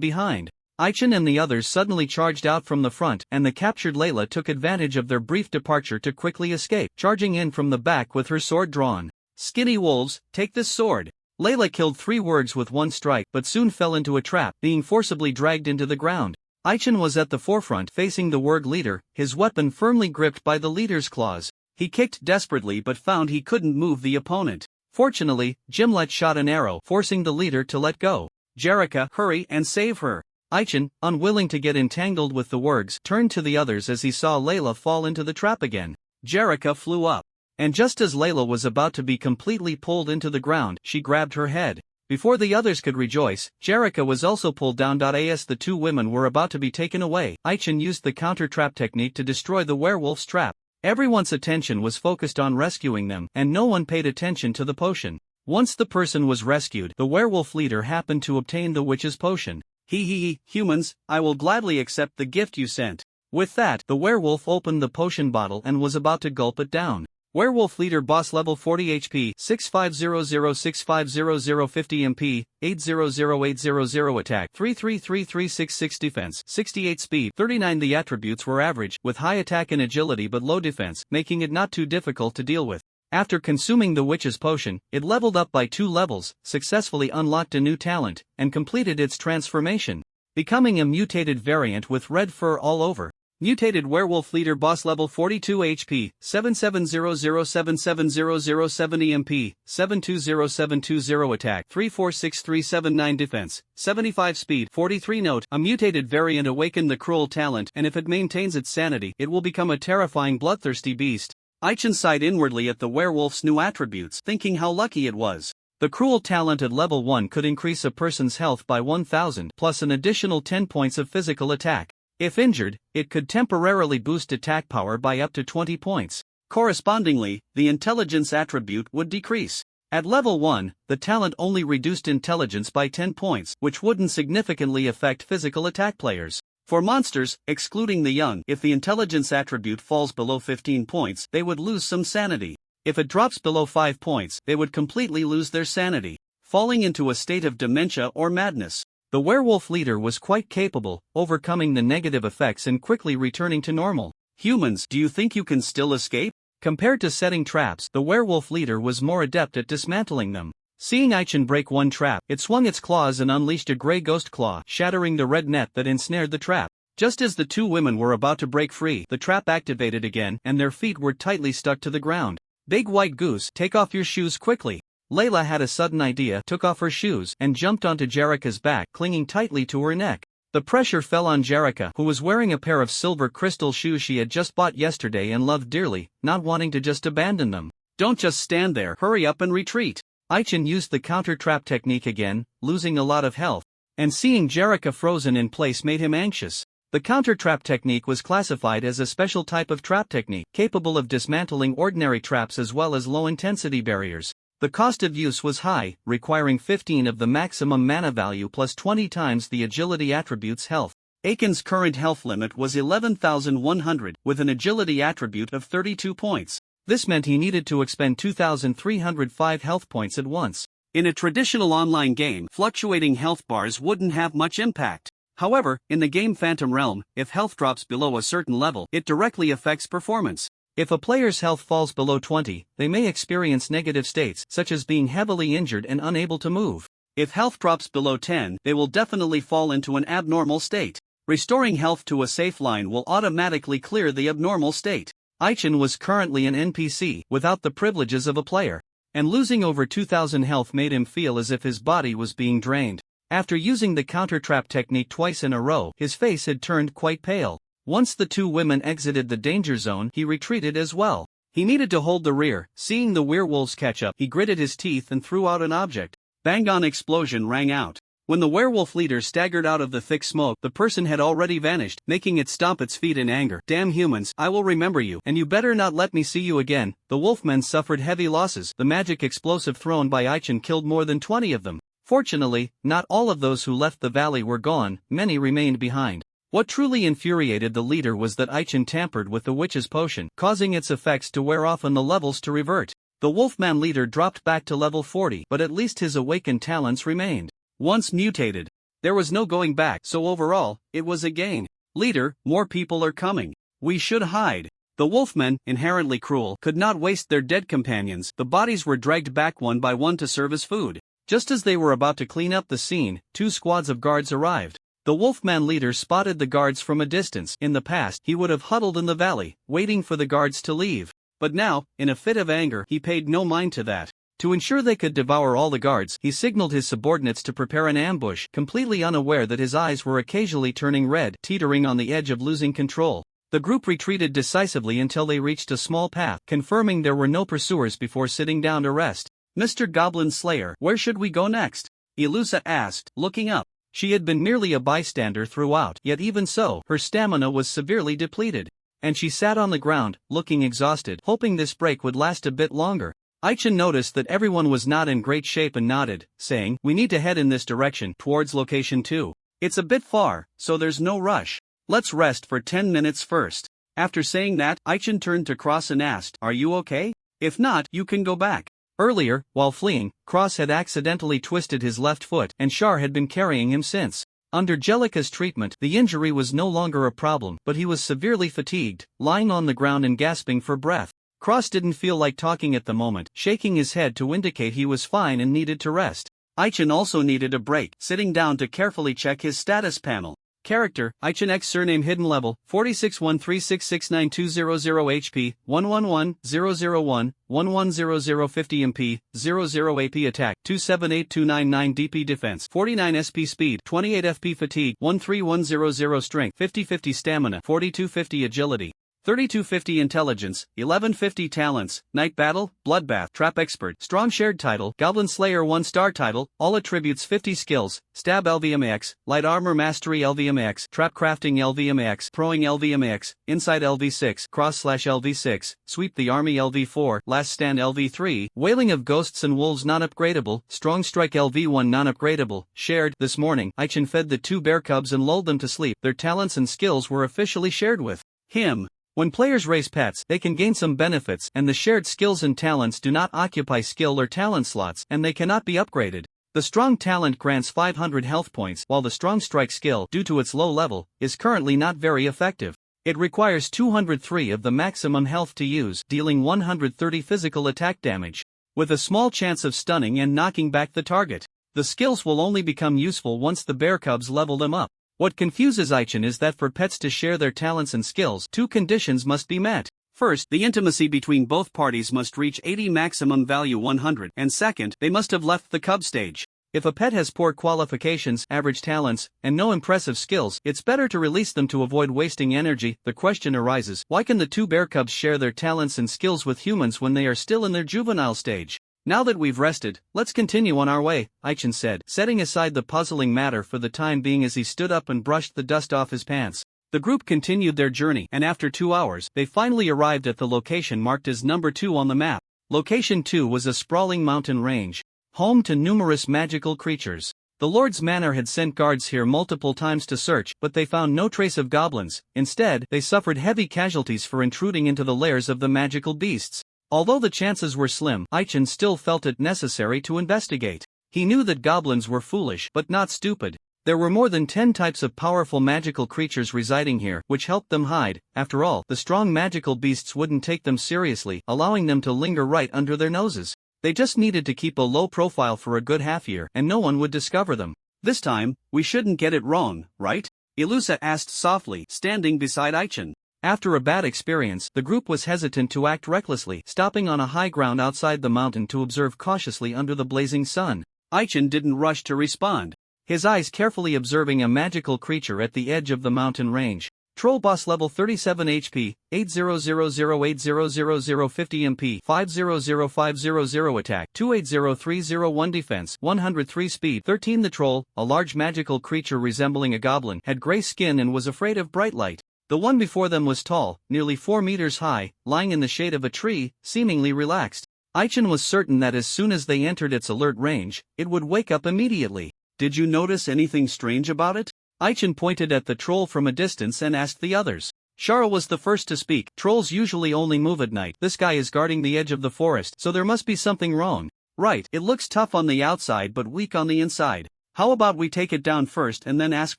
behind. Aichin and the others suddenly charged out from the front, and the captured Layla took advantage of their brief departure to quickly escape, charging in from the back with her sword drawn. "Skinny wolves, take this sword." Layla killed 3 wargs with 1 strike, but soon fell into a trap, being forcibly dragged into the ground. Aichin was at the forefront, facing the warg leader, his weapon firmly gripped by the leader's claws. He kicked desperately but found he couldn't move the opponent. Fortunately, Gimlet shot an arrow, forcing the leader to let go. "Jerrica, hurry and save her." Aichin, unwilling to get entangled with the wargs, turned to the others as he saw Layla fall into the trap again. Jerrica flew up. And just as Layla was about to be completely pulled into the ground, she grabbed her head. Before the others could rejoice, Jerrica was also pulled down. As the 2 women were about to be taken away, Aichin used the counter-trap technique to destroy the werewolf's trap. Everyone's attention was focused on rescuing them, and no one paid attention to the potion. Once the person was rescued, the werewolf leader happened to obtain the witch's potion. Humans, I will gladly accept the gift you sent." With that, the werewolf opened the potion bottle and was about to gulp it down. Werewolf leader boss level 40 HP, 6500-6500 50 MP, 800800 attack, 33336 defense, 68 speed, 39. The attributes were average, with high attack and agility but low defense, making it not too difficult to deal with. After consuming the witch's potion, it leveled up by 2 levels, successfully unlocked a new talent, and completed its transformation, becoming a mutated variant with red fur all over. Mutated Werewolf Leader Boss Level 42 HP, 7700770070 MP, 720720 Attack, 346379 Defense, 75 Speed, 43 Note. A mutated variant awakened the cruel talent, and if it maintains its sanity, it will become a terrifying bloodthirsty beast. Aichen sighed inwardly at the werewolf's new attributes, thinking how lucky it was. The cruel talent at level 1 could increase a person's health by 1000 plus an additional 10 points of physical attack. If injured, it could temporarily boost attack power by up to 20 points. Correspondingly, the intelligence attribute would decrease. At level 1, the talent only reduced intelligence by 10 points, which wouldn't significantly affect physical attack players. For monsters, excluding the young, if the intelligence attribute falls below 15 points, they would lose some sanity. If it drops below 5 points, they would completely lose their sanity, falling into a state of dementia or madness. The werewolf leader was quite capable, overcoming the negative effects and quickly returning to normal. Humans, do you think you can still escape? Compared to setting traps, the werewolf leader was more adept at dismantling them. Seeing Aichen break one trap, it swung its claws and unleashed a grey ghost claw, shattering the red net that ensnared the trap. Just as the 2 women were about to break free, the trap activated again, and their feet were tightly stuck to the ground. Big White Goose, take off your shoes quickly. Layla had a sudden idea, took off her shoes, and jumped onto Jerrica's back, clinging tightly to her neck. The pressure fell on Jerrica, who was wearing a pair of silver crystal shoes she had just bought yesterday and loved dearly, not wanting to just abandon them. Don't just stand there, hurry up and retreat. Aichen used the counter-trap technique again, losing a lot of health, and seeing Jerrica frozen in place made him anxious. The counter-trap technique was classified as a special type of trap technique, capable of dismantling ordinary traps as well as low-intensity barriers. The cost of use was high, requiring 15 of the maximum mana value plus 20 times the agility attribute's health. Aichen's current health limit was 11,100, with an agility attribute of 32 points. This meant he needed to expend 2,305 health points at once. In a traditional online game, fluctuating health bars wouldn't have much impact. However, in the game Phantom Realm, if health drops below a certain level, it directly affects performance. If a player's health falls below 20, they may experience negative states, such as being heavily injured and unable to move. If health drops below 10, they will definitely fall into an abnormal state. Restoring health to a safe line will automatically clear the abnormal state. Aichen was currently an NPC, without the privileges of a player, and losing over 2,000 health made him feel as if his body was being drained. After using the counter-trap technique twice in a row, his face had turned quite pale. Once the 2 women exited the danger zone, he retreated as well. He needed to hold the rear. Seeing the werewolves catch up, he gritted his teeth and threw out an object. Bang-on explosion rang out. When the werewolf leader staggered out of the thick smoke, the person had already vanished, making it stomp its feet in anger. Damn humans, I will remember you, and you better not let me see you again. The wolfmen suffered heavy losses. The magic explosive thrown by Aichen killed more than 20 of them. Fortunately, not all of those who left the valley were gone, many remained behind. What truly infuriated the leader was that Aichen tampered with the witch's potion, causing its effects to wear off and the levels to revert. The Wolfman leader dropped back to level 40, but at least his awakened talents remained. Once mutated, there was no going back, so overall, it was a gain. Leader, more people are coming. We should hide. The Wolfmen, inherently cruel, could not waste their dead companions. The bodies were dragged back one by one to serve as food. Just as they were about to clean up the scene, 2 squads of guards arrived. The Wolfman leader spotted the guards from a distance. In the past, he would have huddled in the valley, waiting for the guards to leave. But now, in a fit of anger, he paid no mind to that. To ensure they could devour all the guards, he signaled his subordinates to prepare an ambush, completely unaware that his eyes were occasionally turning red, teetering on the edge of losing control. The group retreated decisively until they reached a small path, confirming there were no pursuers before sitting down to rest. Mr. Goblin Slayer, where should we go next? Ilusa asked, looking up. She had been merely a bystander throughout, yet even so, her stamina was severely depleted. And she sat on the ground, looking exhausted, hoping this break would last a bit longer. Aichen noticed that everyone was not in great shape and nodded, saying, "We need to head in this direction, towards location 2. It's a bit far, so there's no rush. Let's rest for 10 minutes first." After saying that, Aichen turned to Cross and asked, "Are you okay? If not, you can go back." Earlier, while fleeing, Cross had accidentally twisted his left foot, and Char had been carrying him since. Under Jellica's treatment, the injury was no longer a problem, but he was severely fatigued, lying on the ground and gasping for breath. Cross didn't feel like talking at the moment, shaking his head to indicate he was fine and needed to rest. Aichen also needed a break, sitting down to carefully check his status panel. Character, Aichen X surname hidden level, 4613669200 HP, 111001, 110050 MP, 00 AP attack, 278299 DP defense, 49 SP speed, 28 FP fatigue, 13100 strength, 5050 stamina, 4250 agility. 3250 intelligence, 1150 talents, night battle, bloodbath, trap expert, strong shared title, goblin slayer 1-star title, all attributes 50 skills, stab LVMAX, light armor mastery LVMAX, trap crafting LVMAX, throwing LVMAX, inside LV6, cross/LV6, sweep the army LV4, last stand LV3, wailing of ghosts and wolves non-upgradable, strong strike LV1 non-upgradable, shared. This morning, Aichen fed the 2 bear cubs and lulled them to sleep. Their talents and skills were officially shared with him. When players raise pets, they can gain some benefits, and the shared skills and talents do not occupy skill or talent slots, and they cannot be upgraded. The strong talent grants 500 health points, while the strong strike skill, due to its low level, is currently not very effective. It requires 203 of the maximum health to use, dealing 130 physical attack damage, with a small chance of stunning and knocking back the target. The skills will only become useful once the bear cubs level them up. What confuses Aichen is that for pets to share their talents and skills, 2 conditions must be met. First, the intimacy between both parties must reach 80 maximum value 100, and second, they must have left the cub stage. If a pet has poor qualifications, average talents, and no impressive skills, it's better to release them to avoid wasting energy. The question arises, why can the 2 bear cubs share their talents and skills with humans when they are still in their juvenile stage? Now that we've rested, let's continue on our way, Aichen said, setting aside the puzzling matter for the time being as he stood up and brushed the dust off his pants. The group continued their journey, and after 2 hours, they finally arrived at the location marked as number 2 on the map. Location 2 was a sprawling mountain range, home to numerous magical creatures. The Lord's Manor had sent guards here multiple times to search, but they found no trace of goblins. Instead, they suffered heavy casualties for intruding into the lairs of the magical beasts. Although the chances were slim, Aichen still felt it necessary to investigate. He knew that goblins were foolish but not stupid. There were more than 10 types of powerful magical creatures residing here, which helped them hide. After all, the strong magical beasts wouldn't take them seriously, allowing them to linger right under their noses. They just needed to keep a low profile for a good half-year, and no one would discover them. This time, we shouldn't get it wrong, right? Ilusa asked softly, standing beside Aichen. After a bad experience, the group was hesitant to act recklessly, stopping on a high ground outside the mountain to observe cautiously under the blazing sun. Aichen didn't rush to respond, his eyes carefully observing a magical creature at the edge of the mountain range. Troll boss level 37 HP, 8000800050 MP, 500500 attack, 280301 defense, 103 speed. 13 The troll, a large magical creature resembling a goblin, had gray skin and was afraid of bright light. The one before them was tall, nearly 4 meters high, lying in the shade of a tree, seemingly relaxed. Aichen was certain that as soon as they entered its alert range, it would wake up immediately. Did you notice anything strange about it? Aichen pointed at the troll from a distance and asked the others. Shara was the first to speak. Trolls usually only move at night. This guy is guarding the edge of the forest, so there must be something wrong. Right, it looks tough on the outside but weak on the inside. How about we take it down first and then ask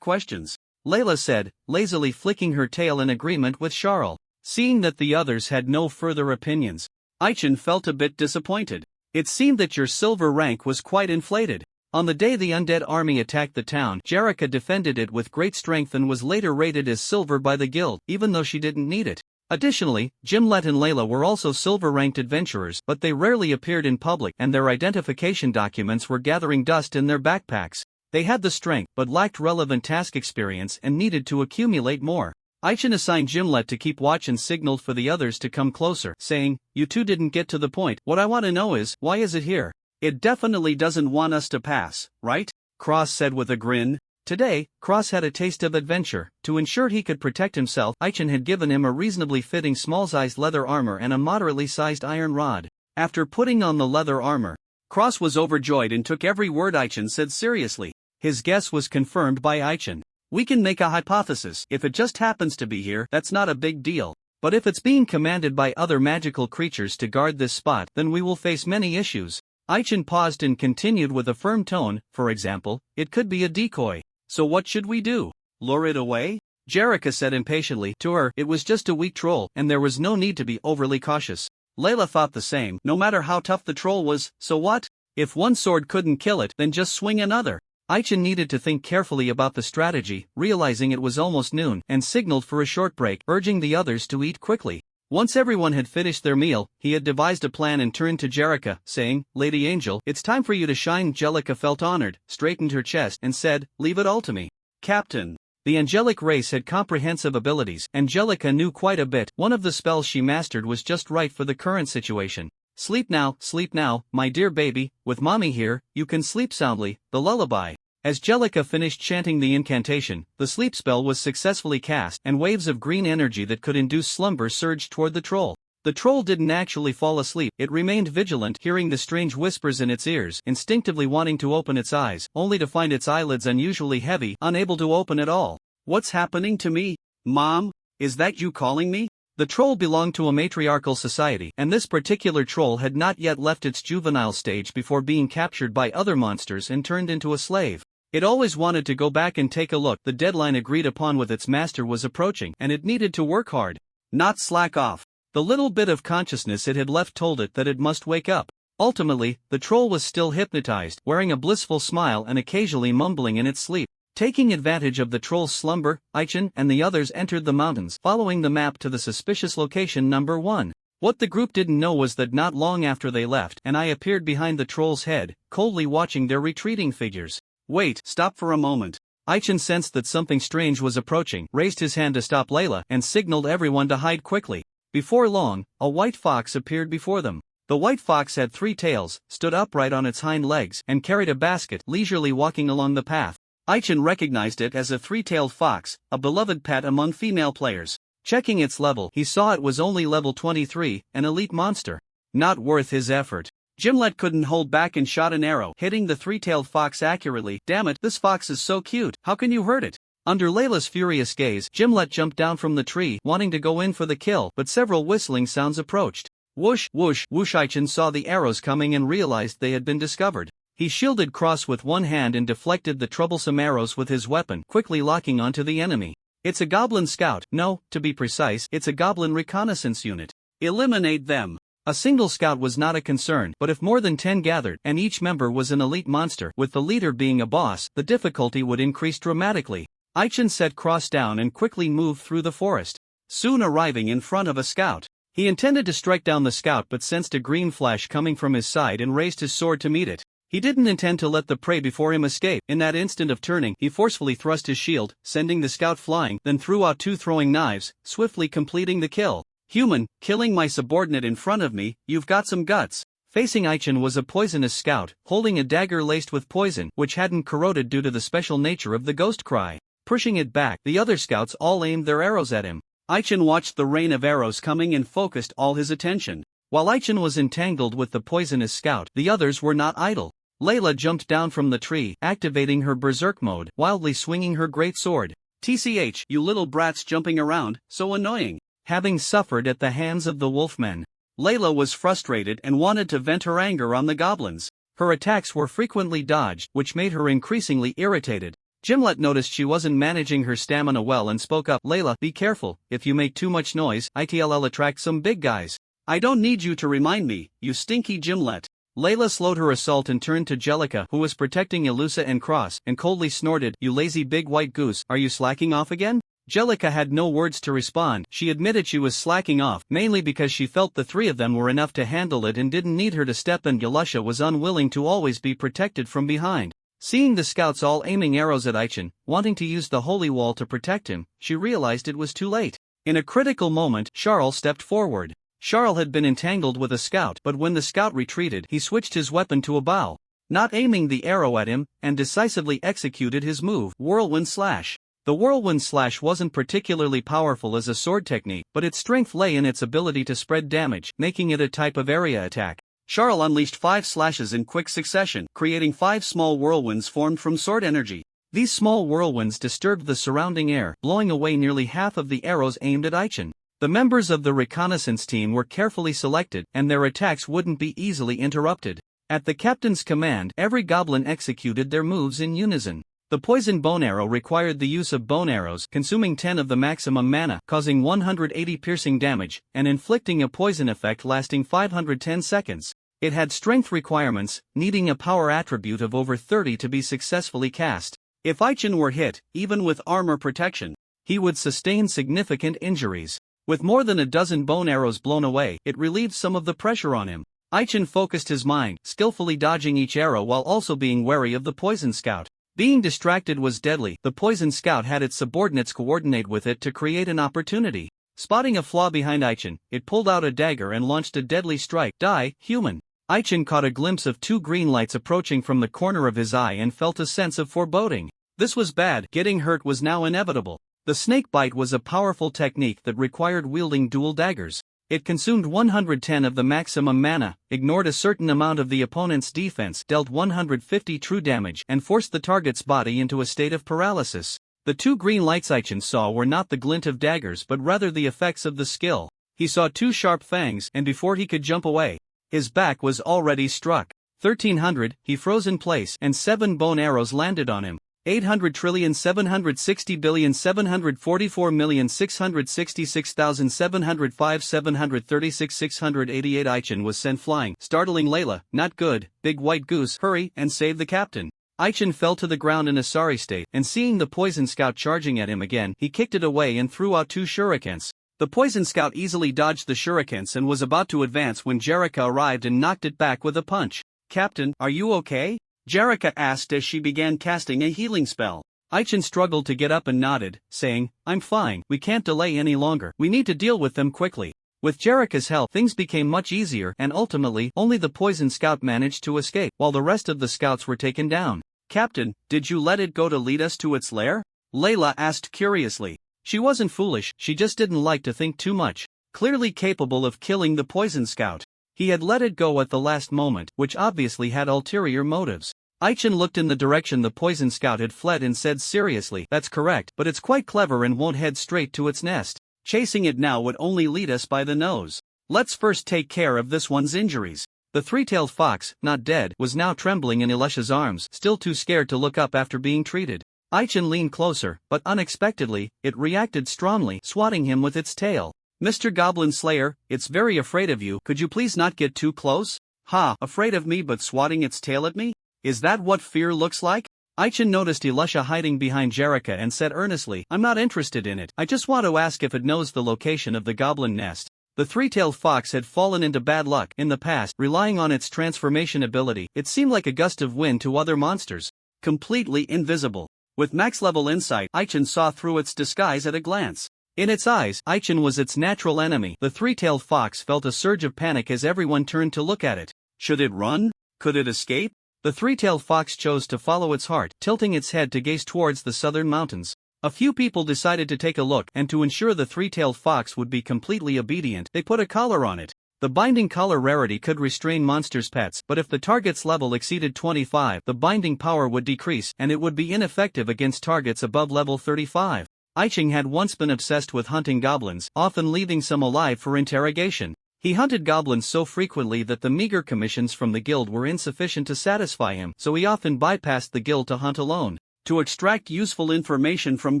questions? Layla said, lazily flicking her tail in agreement with Charles. Seeing that the others had no further opinions, Aichen felt a bit disappointed. It seemed that your silver rank was quite inflated. On the day the undead army attacked the town, Jerrica defended it with great strength and was later rated as silver by the guild, even though she didn't need it. Additionally, Jimlet and Layla were also silver-ranked adventurers, but they rarely appeared in public and their identification documents were gathering dust in their backpacks. They had the strength but lacked relevant task experience and needed to accumulate more. Aichen assigned Jimlet to keep watch and signaled for the others to come closer, saying, "You two didn't get to the point. What I want to know is, why is it here? It definitely doesn't want us to pass, right?" Cross said with a grin. Today, Cross had a taste of adventure. To ensure he could protect himself, Aichen had given him a reasonably fitting small-sized leather armor and a moderately sized iron rod. After putting on the leather armor, Cross was overjoyed and took every word Aichen said seriously. His guess was confirmed by Aichen. "We can make a hypothesis. If it just happens to be here, that's not a big deal. But if it's being commanded by other magical creatures to guard this spot, then we will face many issues." Aichen paused and continued with a firm tone. "For example, it could be a decoy. So what should we do? Lure it away?" Jerrica said impatiently. To her, it was just a weak troll, and there was no need to be overly cautious. Layla thought the same. No matter how tough the troll was, so what? If one sword couldn't kill it, then just swing another. Aichin needed to think carefully about the strategy, realizing it was almost noon, and signaled for a short break, urging the others to eat quickly. Once everyone had finished their meal, he had devised a plan and turned to Jerrica, saying, "Lady Angel, it's time for you to shine." Jellica felt honored, straightened her chest, and said, "Leave it all to me, Captain." The angelic race had comprehensive abilities, and Jellica knew quite a bit. One of the spells she mastered was just right for the current situation. Sleep now, my dear baby, with mommy here, you can sleep soundly, the lullaby." As Jellica finished chanting the incantation, the sleep spell was successfully cast, and waves of green energy that could induce slumber surged toward the troll. The troll didn't actually fall asleep, it remained vigilant, hearing the strange whispers in its ears, instinctively wanting to open its eyes, only to find its eyelids unusually heavy, unable to open at all. "What's happening to me? Mom? Is that you calling me?" The troll belonged to a matriarchal society, and this particular troll had not yet left its juvenile stage before being captured by other monsters and turned into a slave. It always wanted to go back and take a look. The deadline agreed upon with its master was approaching, and it needed to work hard, not slack off. The little bit of consciousness it had left told it that it must wake up. Ultimately, the troll was still hypnotized, wearing a blissful smile and occasionally mumbling in its sleep. Taking advantage of the troll's slumber, Aichin and the others entered the mountains, following the map to the suspicious location number 1. What the group didn't know was that not long after they left, an eye appeared behind the troll's head, coldly watching their retreating figures. "Wait, stop for a moment." Aichin sensed that something strange was approaching, raised his hand to stop Layla, and signaled everyone to hide quickly. Before long, a white fox appeared before them. The white fox had 3 tails, stood upright on its hind legs, and carried a basket, leisurely walking along the path. Aichin recognized it as a 3-tailed fox, a beloved pet among female players. Checking its level, he saw it was only level 23, an elite monster. Not worth his effort. Gimlet couldn't hold back and shot an arrow, hitting the 3-tailed fox accurately. "Damn it, this fox is so cute, how can you hurt it?" Under Layla's furious gaze, Gimlet jumped down from the tree, wanting to go in for the kill, but several whistling sounds approached. Whoosh, whoosh, whoosh. Aichin saw the arrows coming and realized they had been discovered. He shielded Cross with one hand and deflected the troublesome arrows with his weapon, quickly locking onto the enemy. "It's a goblin scout. No, to be precise, it's a goblin reconnaissance unit. Eliminate them." A single scout was not a concern, but if more than 10 gathered, and each member was an elite monster, with the leader being a boss, the difficulty would increase dramatically. Aichin set Cross down and quickly moved through the forest, soon arriving in front of a scout. He intended to strike down the scout but sensed a green flash coming from his side and raised his sword to meet it. He didn't intend to let the prey before him escape. In that instant of turning, he forcefully thrust his shield, sending the scout flying, then threw out 2 throwing knives, swiftly completing the kill. "Human, killing my subordinate in front of me, you've got some guts." Facing Aichin was a poisonous scout, holding a dagger laced with poison, which hadn't corroded due to the special nature of the ghost cry. Pushing it back, the other scouts all aimed their arrows at him. Aichin watched the rain of arrows coming and focused all his attention. While Aichin was entangled with the poisonous scout, the others were not idle. Layla jumped down from the tree, activating her berserk mode, wildly swinging her great sword. "TCH, you little brats jumping around, so annoying." Having suffered at the hands of the wolfmen, Layla was frustrated and wanted to vent her anger on the goblins. Her attacks were frequently dodged, which made her increasingly irritated. Gimlet noticed she wasn't managing her stamina well and spoke up. "Layla, be careful, if you make too much noise, it'll attract some big guys." "I don't need you to remind me, you stinky Gimlet." Layla slowed her assault and turned to Jellica, who was protecting Elusa and Cross, and coldly snorted, "You lazy big white goose, are you slacking off again?" Jellica had no words to respond. She admitted she was slacking off, mainly because she felt the 3 of them were enough to handle it and didn't need her to step in. Elusa was unwilling to always be protected from behind. Seeing the scouts all aiming arrows at Aichin, wanting to use the holy wall to protect him, she realized it was too late. In a critical moment, Charles stepped forward. Charles had been entangled with a scout, but when the scout retreated, he switched his weapon to a bow, not aiming the arrow at him, and decisively executed his move, Whirlwind Slash. The Whirlwind Slash wasn't particularly powerful as a sword technique, but its strength lay in its ability to spread damage, making it a type of area attack. Charles unleashed 5 slashes in quick succession, creating 5 small whirlwinds formed from sword energy. These small whirlwinds disturbed the surrounding air, blowing away nearly half of the arrows aimed at Aichin. The members of the reconnaissance team were carefully selected, and their attacks wouldn't be easily interrupted. At the captain's command, every goblin executed their moves in unison. The poison bone arrow required the use of bone arrows, consuming 10 of the maximum mana, causing 180 piercing damage, and inflicting a poison effect lasting 510 seconds. It had strength requirements, needing a power attribute of over 30 to be successfully cast. If Aichen were hit, even with armor protection, he would sustain significant injuries. With more than a dozen bone arrows blown away, it relieved some of the pressure on him. Aichen focused his mind, skillfully dodging each arrow while also being wary of the poison scout. Being distracted was deadly. The poison scout had its subordinates coordinate with it to create an opportunity. Spotting a flaw behind Aichen, it pulled out a dagger and launched a deadly strike. Die, human. Aichen caught a glimpse of 2 green lights approaching from the corner of his eye and felt a sense of foreboding. This was bad. Getting hurt was now inevitable. The snake bite was a powerful technique that required wielding dual daggers. It consumed 110 of the maximum mana, ignored a certain amount of the opponent's defense, dealt 150 true damage, and forced the target's body into a state of paralysis. The 2 green lights Aichen saw were not the glint of daggers but rather the effects of the skill. He saw 2 sharp fangs, and before he could jump away, his back was already struck. 1300, he froze in place, and 7 bone arrows landed on him. 800,760,744,666,705 736 688 Aichen was sent flying, startling Layla. Not good, big white goose, hurry and save the captain. Aichen fell to the ground in a sorry state, and seeing the poison scout charging at him again, he kicked it away and threw out 2 shurikens. The poison scout easily dodged the shurikens and was about to advance when Jerrica arrived and knocked it back with a punch. Captain, are you okay? Jerrica asked as she began casting a healing spell. Aichen struggled to get up and nodded, saying, I'm fine, we can't delay any longer, we need to deal with them quickly. With Jerrica's help, things became much easier and ultimately, only the poison scout managed to escape, while the rest of the scouts were taken down. Captain, did you let it go to lead us to its lair? Layla asked curiously. She wasn't foolish, she just didn't like to think too much. Clearly capable of killing the poison scout, he had let it go at the last moment, which obviously had ulterior motives. Aichen looked in the direction the poison scout had fled and said seriously, that's correct, but it's quite clever and won't head straight to its nest. Chasing it now would only lead us by the nose. Let's first take care of this one's injuries. The 3-tailed fox, not dead, was now trembling in Elisha's arms, still too scared to look up after being treated. Aichen leaned closer, but unexpectedly, it reacted strongly, swatting him with its tail. Mr. Goblin Slayer, it's very afraid of you, could you please not get too close? Ha, afraid of me but swatting its tail at me? Is that what fear looks like? Aichen noticed Elisha hiding behind Jerrica and said earnestly, I'm not interested in it, I just want to ask if it knows the location of the goblin nest. The 3-tailed fox had fallen into bad luck in the past, relying on its transformation ability. It seemed like a gust of wind to other monsters. Completely invisible. With max-level insight, Aichen saw through its disguise at a glance. In its eyes, Aichen was its natural enemy. The 3-tailed fox felt a surge of panic as everyone turned to look at it. Should it run? Could it escape? The 3-tailed fox chose to follow its heart, tilting its head to gaze towards the southern mountains. A few people decided to take a look, and to ensure the 3-tailed fox would be completely obedient, they put a collar on it. The binding collar rarity could restrain monsters' pets, but if the target's level exceeded 25, the binding power would decrease, and it would be ineffective against targets above level 35. Aichen had once been obsessed with hunting goblins, often leaving some alive for interrogation. He hunted goblins so frequently that the meager commissions from the guild were insufficient to satisfy him, so he often bypassed the guild to hunt alone. To extract useful information from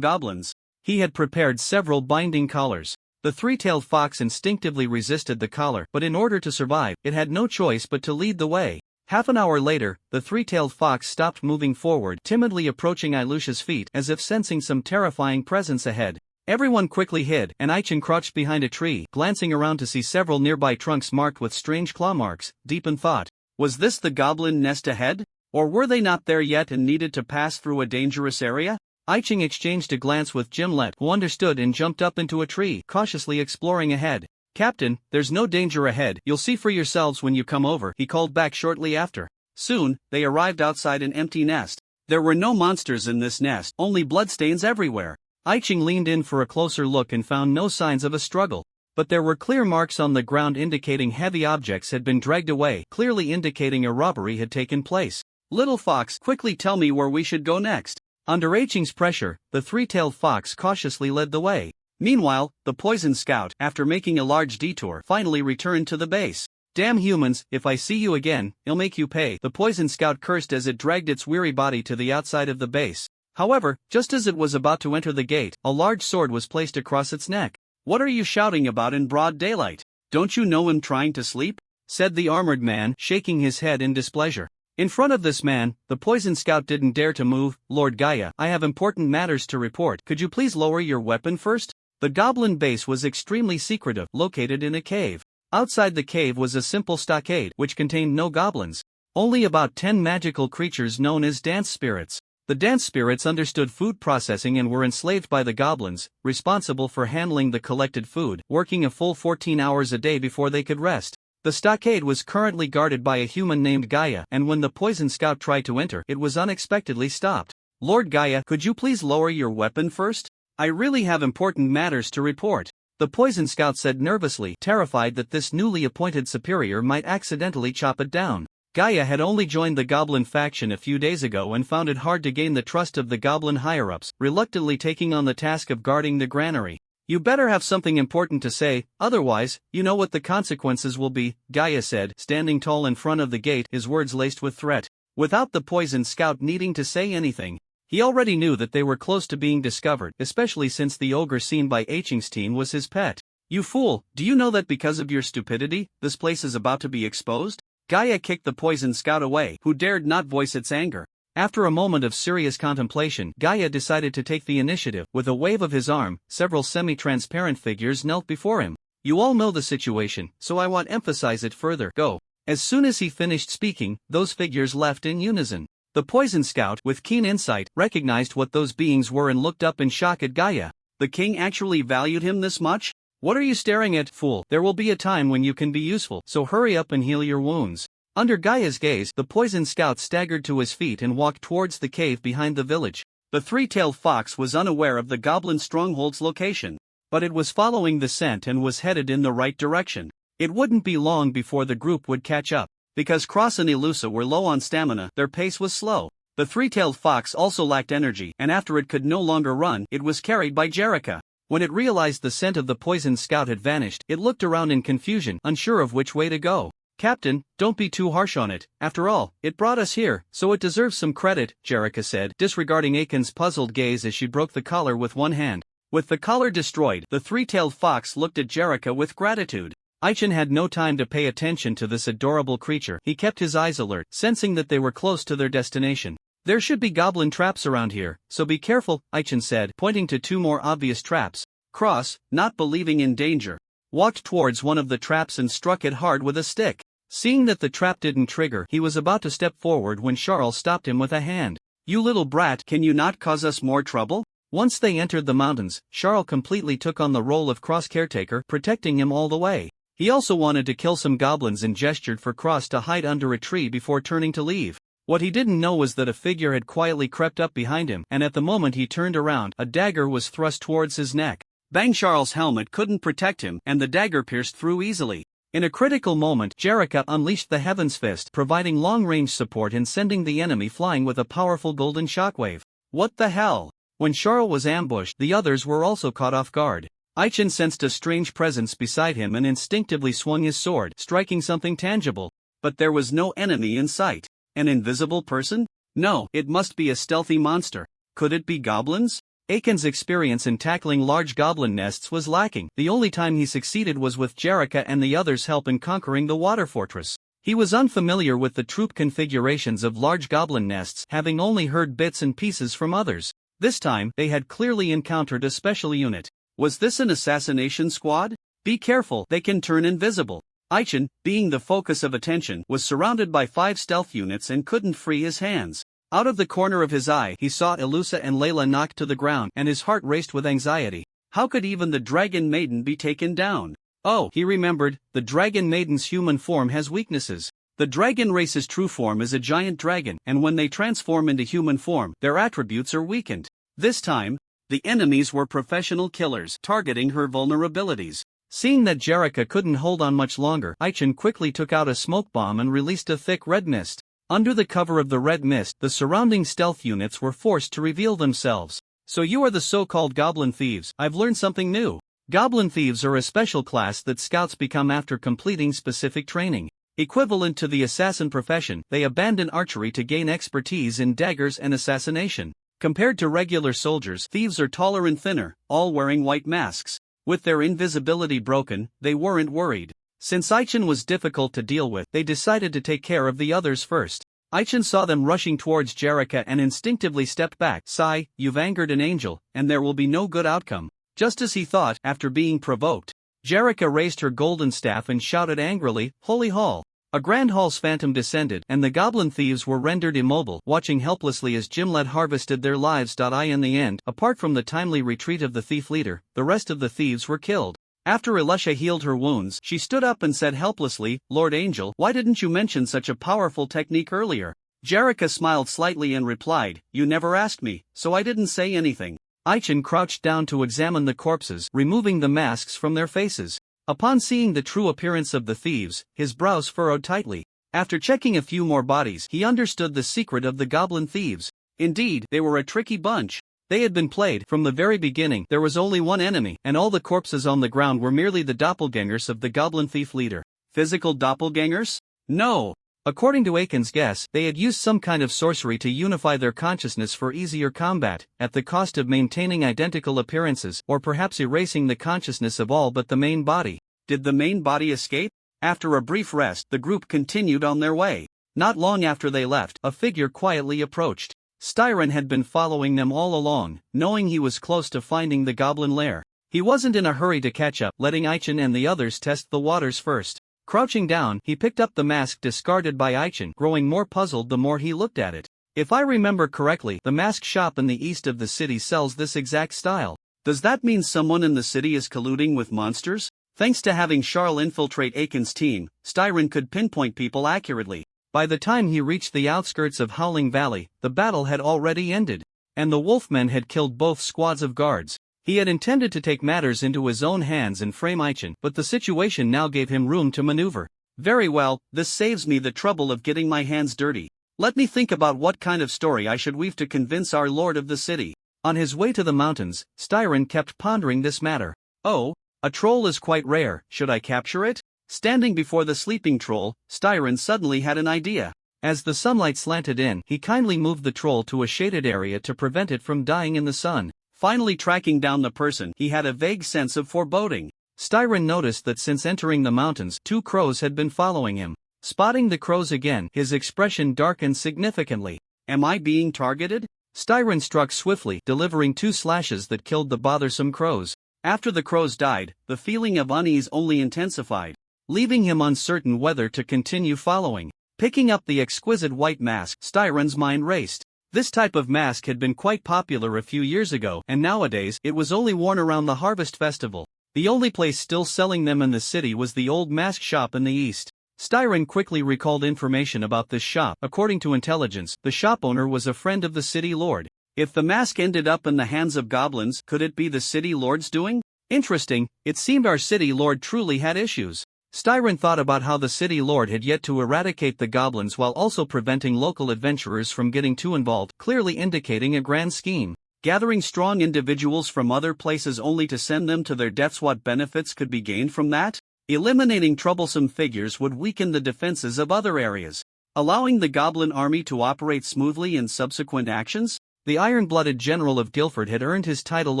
goblins, he had prepared several binding collars. The 3-tailed fox instinctively resisted the collar, but in order to survive, it had no choice but to lead the way. Half an hour later, the 3-tailed fox stopped moving forward, timidly approaching Ilusha's feet as if sensing some terrifying presence ahead. Everyone quickly hid, and Aichen crouched behind a tree, glancing around to see several nearby trunks marked with strange claw marks, deep in thought. Was this the goblin nest ahead? Or were they not there yet and needed to pass through a dangerous area? Aichen exchanged a glance with Gimlet, who understood and jumped up into a tree, cautiously exploring ahead. Captain, there's no danger ahead, you'll see for yourselves when you come over, he called back shortly after. Soon, they arrived outside an empty nest. There were no monsters in this nest, only bloodstains everywhere. Aichen leaned in for a closer look and found no signs of a struggle. But there were clear marks on the ground indicating heavy objects had been dragged away, clearly indicating a robbery had taken place. Little fox, quickly tell me where we should go next. Under Aichen's pressure, the 3-tailed fox cautiously led the way. Meanwhile, the poison scout, after making a large detour, finally returned to the base. Damn humans, if I see you again, I'll make you pay, the poison scout cursed as it dragged its weary body to the outside of the base. However, just as it was about to enter the gate, a large sword was placed across its neck. "What are you shouting about in broad daylight? Don't you know I'm trying to sleep?" said the armored man, shaking his head in displeasure. In front of this man, the poison scout didn't dare to move. "Lord Gaia, I have important matters to report. Could you please lower your weapon first?" The goblin base was extremely secretive, located in a cave. Outside the cave was a simple stockade, which contained no goblins. Only about 10 magical creatures known as dance spirits. The dance spirits understood food processing and were enslaved by the goblins, responsible for handling the collected food, working a full 14 hours a day before they could rest. The stockade was currently guarded by a human named Gaia, and when the poison scout tried to enter, it was unexpectedly stopped. "Lord Gaia, could you please lower your weapon first? I really have important matters to report," the poison scout said nervously, terrified that this newly appointed superior might accidentally chop it down. Gaia had only joined the goblin faction a few days ago and found it hard to gain the trust of the goblin higher-ups, reluctantly taking on the task of guarding the granary. "You better have something important to say, otherwise, you know what the consequences will be," Gaia said, standing tall in front of the gate, his words laced with threat. Without the poison scout needing to say anything, he already knew that they were close to being discovered, especially since the ogre seen by Achenstein was his pet. "You fool, do you know that because of your stupidity, this place is about to be exposed?" Gaia kicked the poison scout away, who dared not voice its anger. After a moment of serious contemplation, Gaia decided to take the initiative. With a wave of his arm, several semi-transparent figures knelt before him. "You all know the situation, so I won't emphasize it further. Go." As soon as he finished speaking, those figures left in unison. The poison scout, with keen insight, recognized what those beings were and looked up in shock at Gaia. The king actually valued him this much? "What are you staring at, fool? There will be a time when you can be useful, so hurry up and heal your wounds." Under Gaia's gaze, the poison scout staggered to his feet and walked towards the cave behind the village. The three-tailed fox was unaware of the goblin stronghold's location, but it was following the scent and was headed in the right direction. It wouldn't be long before the group would catch up. Because Cross and Elusa were low on stamina, their pace was slow. The three-tailed fox also lacked energy, and after it could no longer run, it was carried by Jerica. When it realized the scent of the poison scout had vanished, it looked around in confusion, unsure of which way to go. "Captain, don't be too harsh on it. After all, it brought us here, so it deserves some credit," Jerica said, disregarding Aiken's puzzled gaze as she broke the collar with one hand. With the collar destroyed, the three-tailed fox looked at Jerica with gratitude. Aiken had no time to pay attention to this adorable creature. He kept his eyes alert, sensing that they were close to their destination. "There should be goblin traps around here, so be careful," Aichen said, pointing to two more obvious traps. Cross, not believing in danger, walked towards one of the traps and struck it hard with a stick. Seeing that the trap didn't trigger, he was about to step forward when Charles stopped him with a hand. "You little brat, can you not cause us more trouble?" Once they entered the mountains, Charles completely took on the role of Cross caretaker, protecting him all the way. He also wanted to kill some goblins and gestured for Cross to hide under a tree before turning to leave. What he didn't know was that a figure had quietly crept up behind him, and at the moment he turned around, a dagger was thrust towards his neck. Bang! Charles' helmet couldn't protect him, and the dagger pierced through easily. In a critical moment, Jerica unleashed the Heaven's Fist, providing long-range support and sending the enemy flying with a powerful golden shockwave. What the hell? When Charles was ambushed, the others were also caught off guard. Aichen sensed a strange presence beside him and instinctively swung his sword, striking something tangible. But there was no enemy in sight. An invisible person? No, it must be a stealthy monster. Could it be goblins? Aiken's experience in tackling large goblin nests was lacking. The only time he succeeded was with Jerica and the others' help in conquering the water fortress. He was unfamiliar with the troop configurations of large goblin nests, having only heard bits and pieces from others. This time, they had clearly encountered a special unit. Was this an assassination squad? Be careful, they can turn invisible. Aichen, being the focus of attention, was surrounded by 5 stealth units and couldn't free his hands. Out of the corner of his eye, he saw Elusa and Layla knocked to the ground, and his heart raced with anxiety. How could even the Dragon Maiden be taken down? Oh, he remembered, the Dragon Maiden's human form has weaknesses. The dragon race's true form is a giant dragon, and when they transform into human form, their attributes are weakened. This time, the enemies were professional killers, targeting her vulnerabilities. Seeing that Jerica couldn't hold on much longer, Aichen quickly took out a smoke bomb and released a thick red mist. Under the cover of the red mist, the surrounding stealth units were forced to reveal themselves. So you are the so-called goblin thieves. I've learned something new. Goblin thieves are a special class that scouts become after completing specific training. Equivalent to the assassin profession, they abandon archery to gain expertise in daggers and assassination. Compared to regular soldiers, thieves are taller and thinner, all wearing white masks. With their invisibility broken, they weren't worried. Since Aichen was difficult to deal with, they decided to take care of the others first. Aichen saw them rushing towards Jerrica and instinctively stepped back. "Sigh, you've angered an angel, and there will be no good outcome." Just as he thought, after being provoked, Jerrica raised her golden staff and shouted angrily, "Holy Hall!" A grand hall's phantom descended, and the goblin thieves were rendered immobile, watching helplessly as Gimlet harvested their lives. In the end, apart from the timely retreat of the thief leader, the rest of the thieves were killed. After Elisha healed her wounds, she stood up and said helplessly, "Lord Angel, why didn't you mention such a powerful technique earlier?" Jerrica smiled slightly and replied, "You never asked me, so I didn't say anything." Aichen crouched down to examine the corpses, removing the masks from their faces. Upon seeing the true appearance of the thieves, his brows furrowed tightly. After checking a few more bodies, he understood the secret of the goblin thieves. Indeed, they were a tricky bunch. They had been played. From the very beginning, there was only one enemy, and all the corpses on the ground were merely the doppelgangers of the goblin thief leader. Physical doppelgangers? No. According to Aiken's guess, they had used some kind of sorcery to unify their consciousness for easier combat, at the cost of maintaining identical appearances, or perhaps erasing the consciousness of all but the main body. Did the main body escape? After a brief rest, the group continued on their way. Not long after they left, a figure quietly approached. Styron had been following them all along, knowing he was close to finding the goblin lair. He wasn't in a hurry to catch up, letting Aichen and the others test the waters first. Crouching down, he picked up the mask discarded by Aichen, growing more puzzled the more he looked at it. If I remember correctly, the mask shop in the east of the city sells this exact style. Does that mean someone in the city is colluding with monsters? Thanks to having Charles infiltrate Aiken's team, Styron could pinpoint people accurately. By the time he reached the outskirts of Howling Valley, the battle had already ended, and the Wolfmen had killed both squads of guards. He had intended to take matters into his own hands and frame Aichen, but the situation now gave him room to maneuver. Very well, this saves me the trouble of getting my hands dirty. Let me think about what kind of story I should weave to convince our lord of the city. On his way to the mountains, Styron kept pondering this matter. Oh, a troll is quite rare, should I capture it? Standing before the sleeping troll, Styron suddenly had an idea. As the sunlight slanted in, he kindly moved the troll to a shaded area to prevent it from dying in the sun. Finally tracking down the person, he had a vague sense of foreboding. Styron noticed that since entering the mountains, 2 crows had been following him. Spotting the crows again, his expression darkened significantly. Am I being targeted? Styron struck swiftly, delivering 2 slashes that killed the bothersome crows. After the crows died, the feeling of unease only intensified, leaving him uncertain whether to continue following. Picking up the exquisite white mask, Styron's mind raced. This type of mask had been quite popular a few years ago, and nowadays, it was only worn around the Harvest Festival. The only place still selling them in the city was the old mask shop in the east. Styron quickly recalled information about this shop. According to intelligence, the shop owner was a friend of the city lord. If the mask ended up in the hands of goblins, could it be the city lord's doing? Interesting, it seemed our city lord truly had issues. Styron thought about how the city lord had yet to eradicate the goblins while also preventing local adventurers from getting too involved, clearly indicating a grand scheme. Gathering strong individuals from other places only to send them to their deaths. What benefits could be gained from that? Eliminating troublesome figures would weaken the defenses of other areas, allowing the goblin army to operate smoothly in subsequent actions. The iron-blooded general of Guilford had earned his title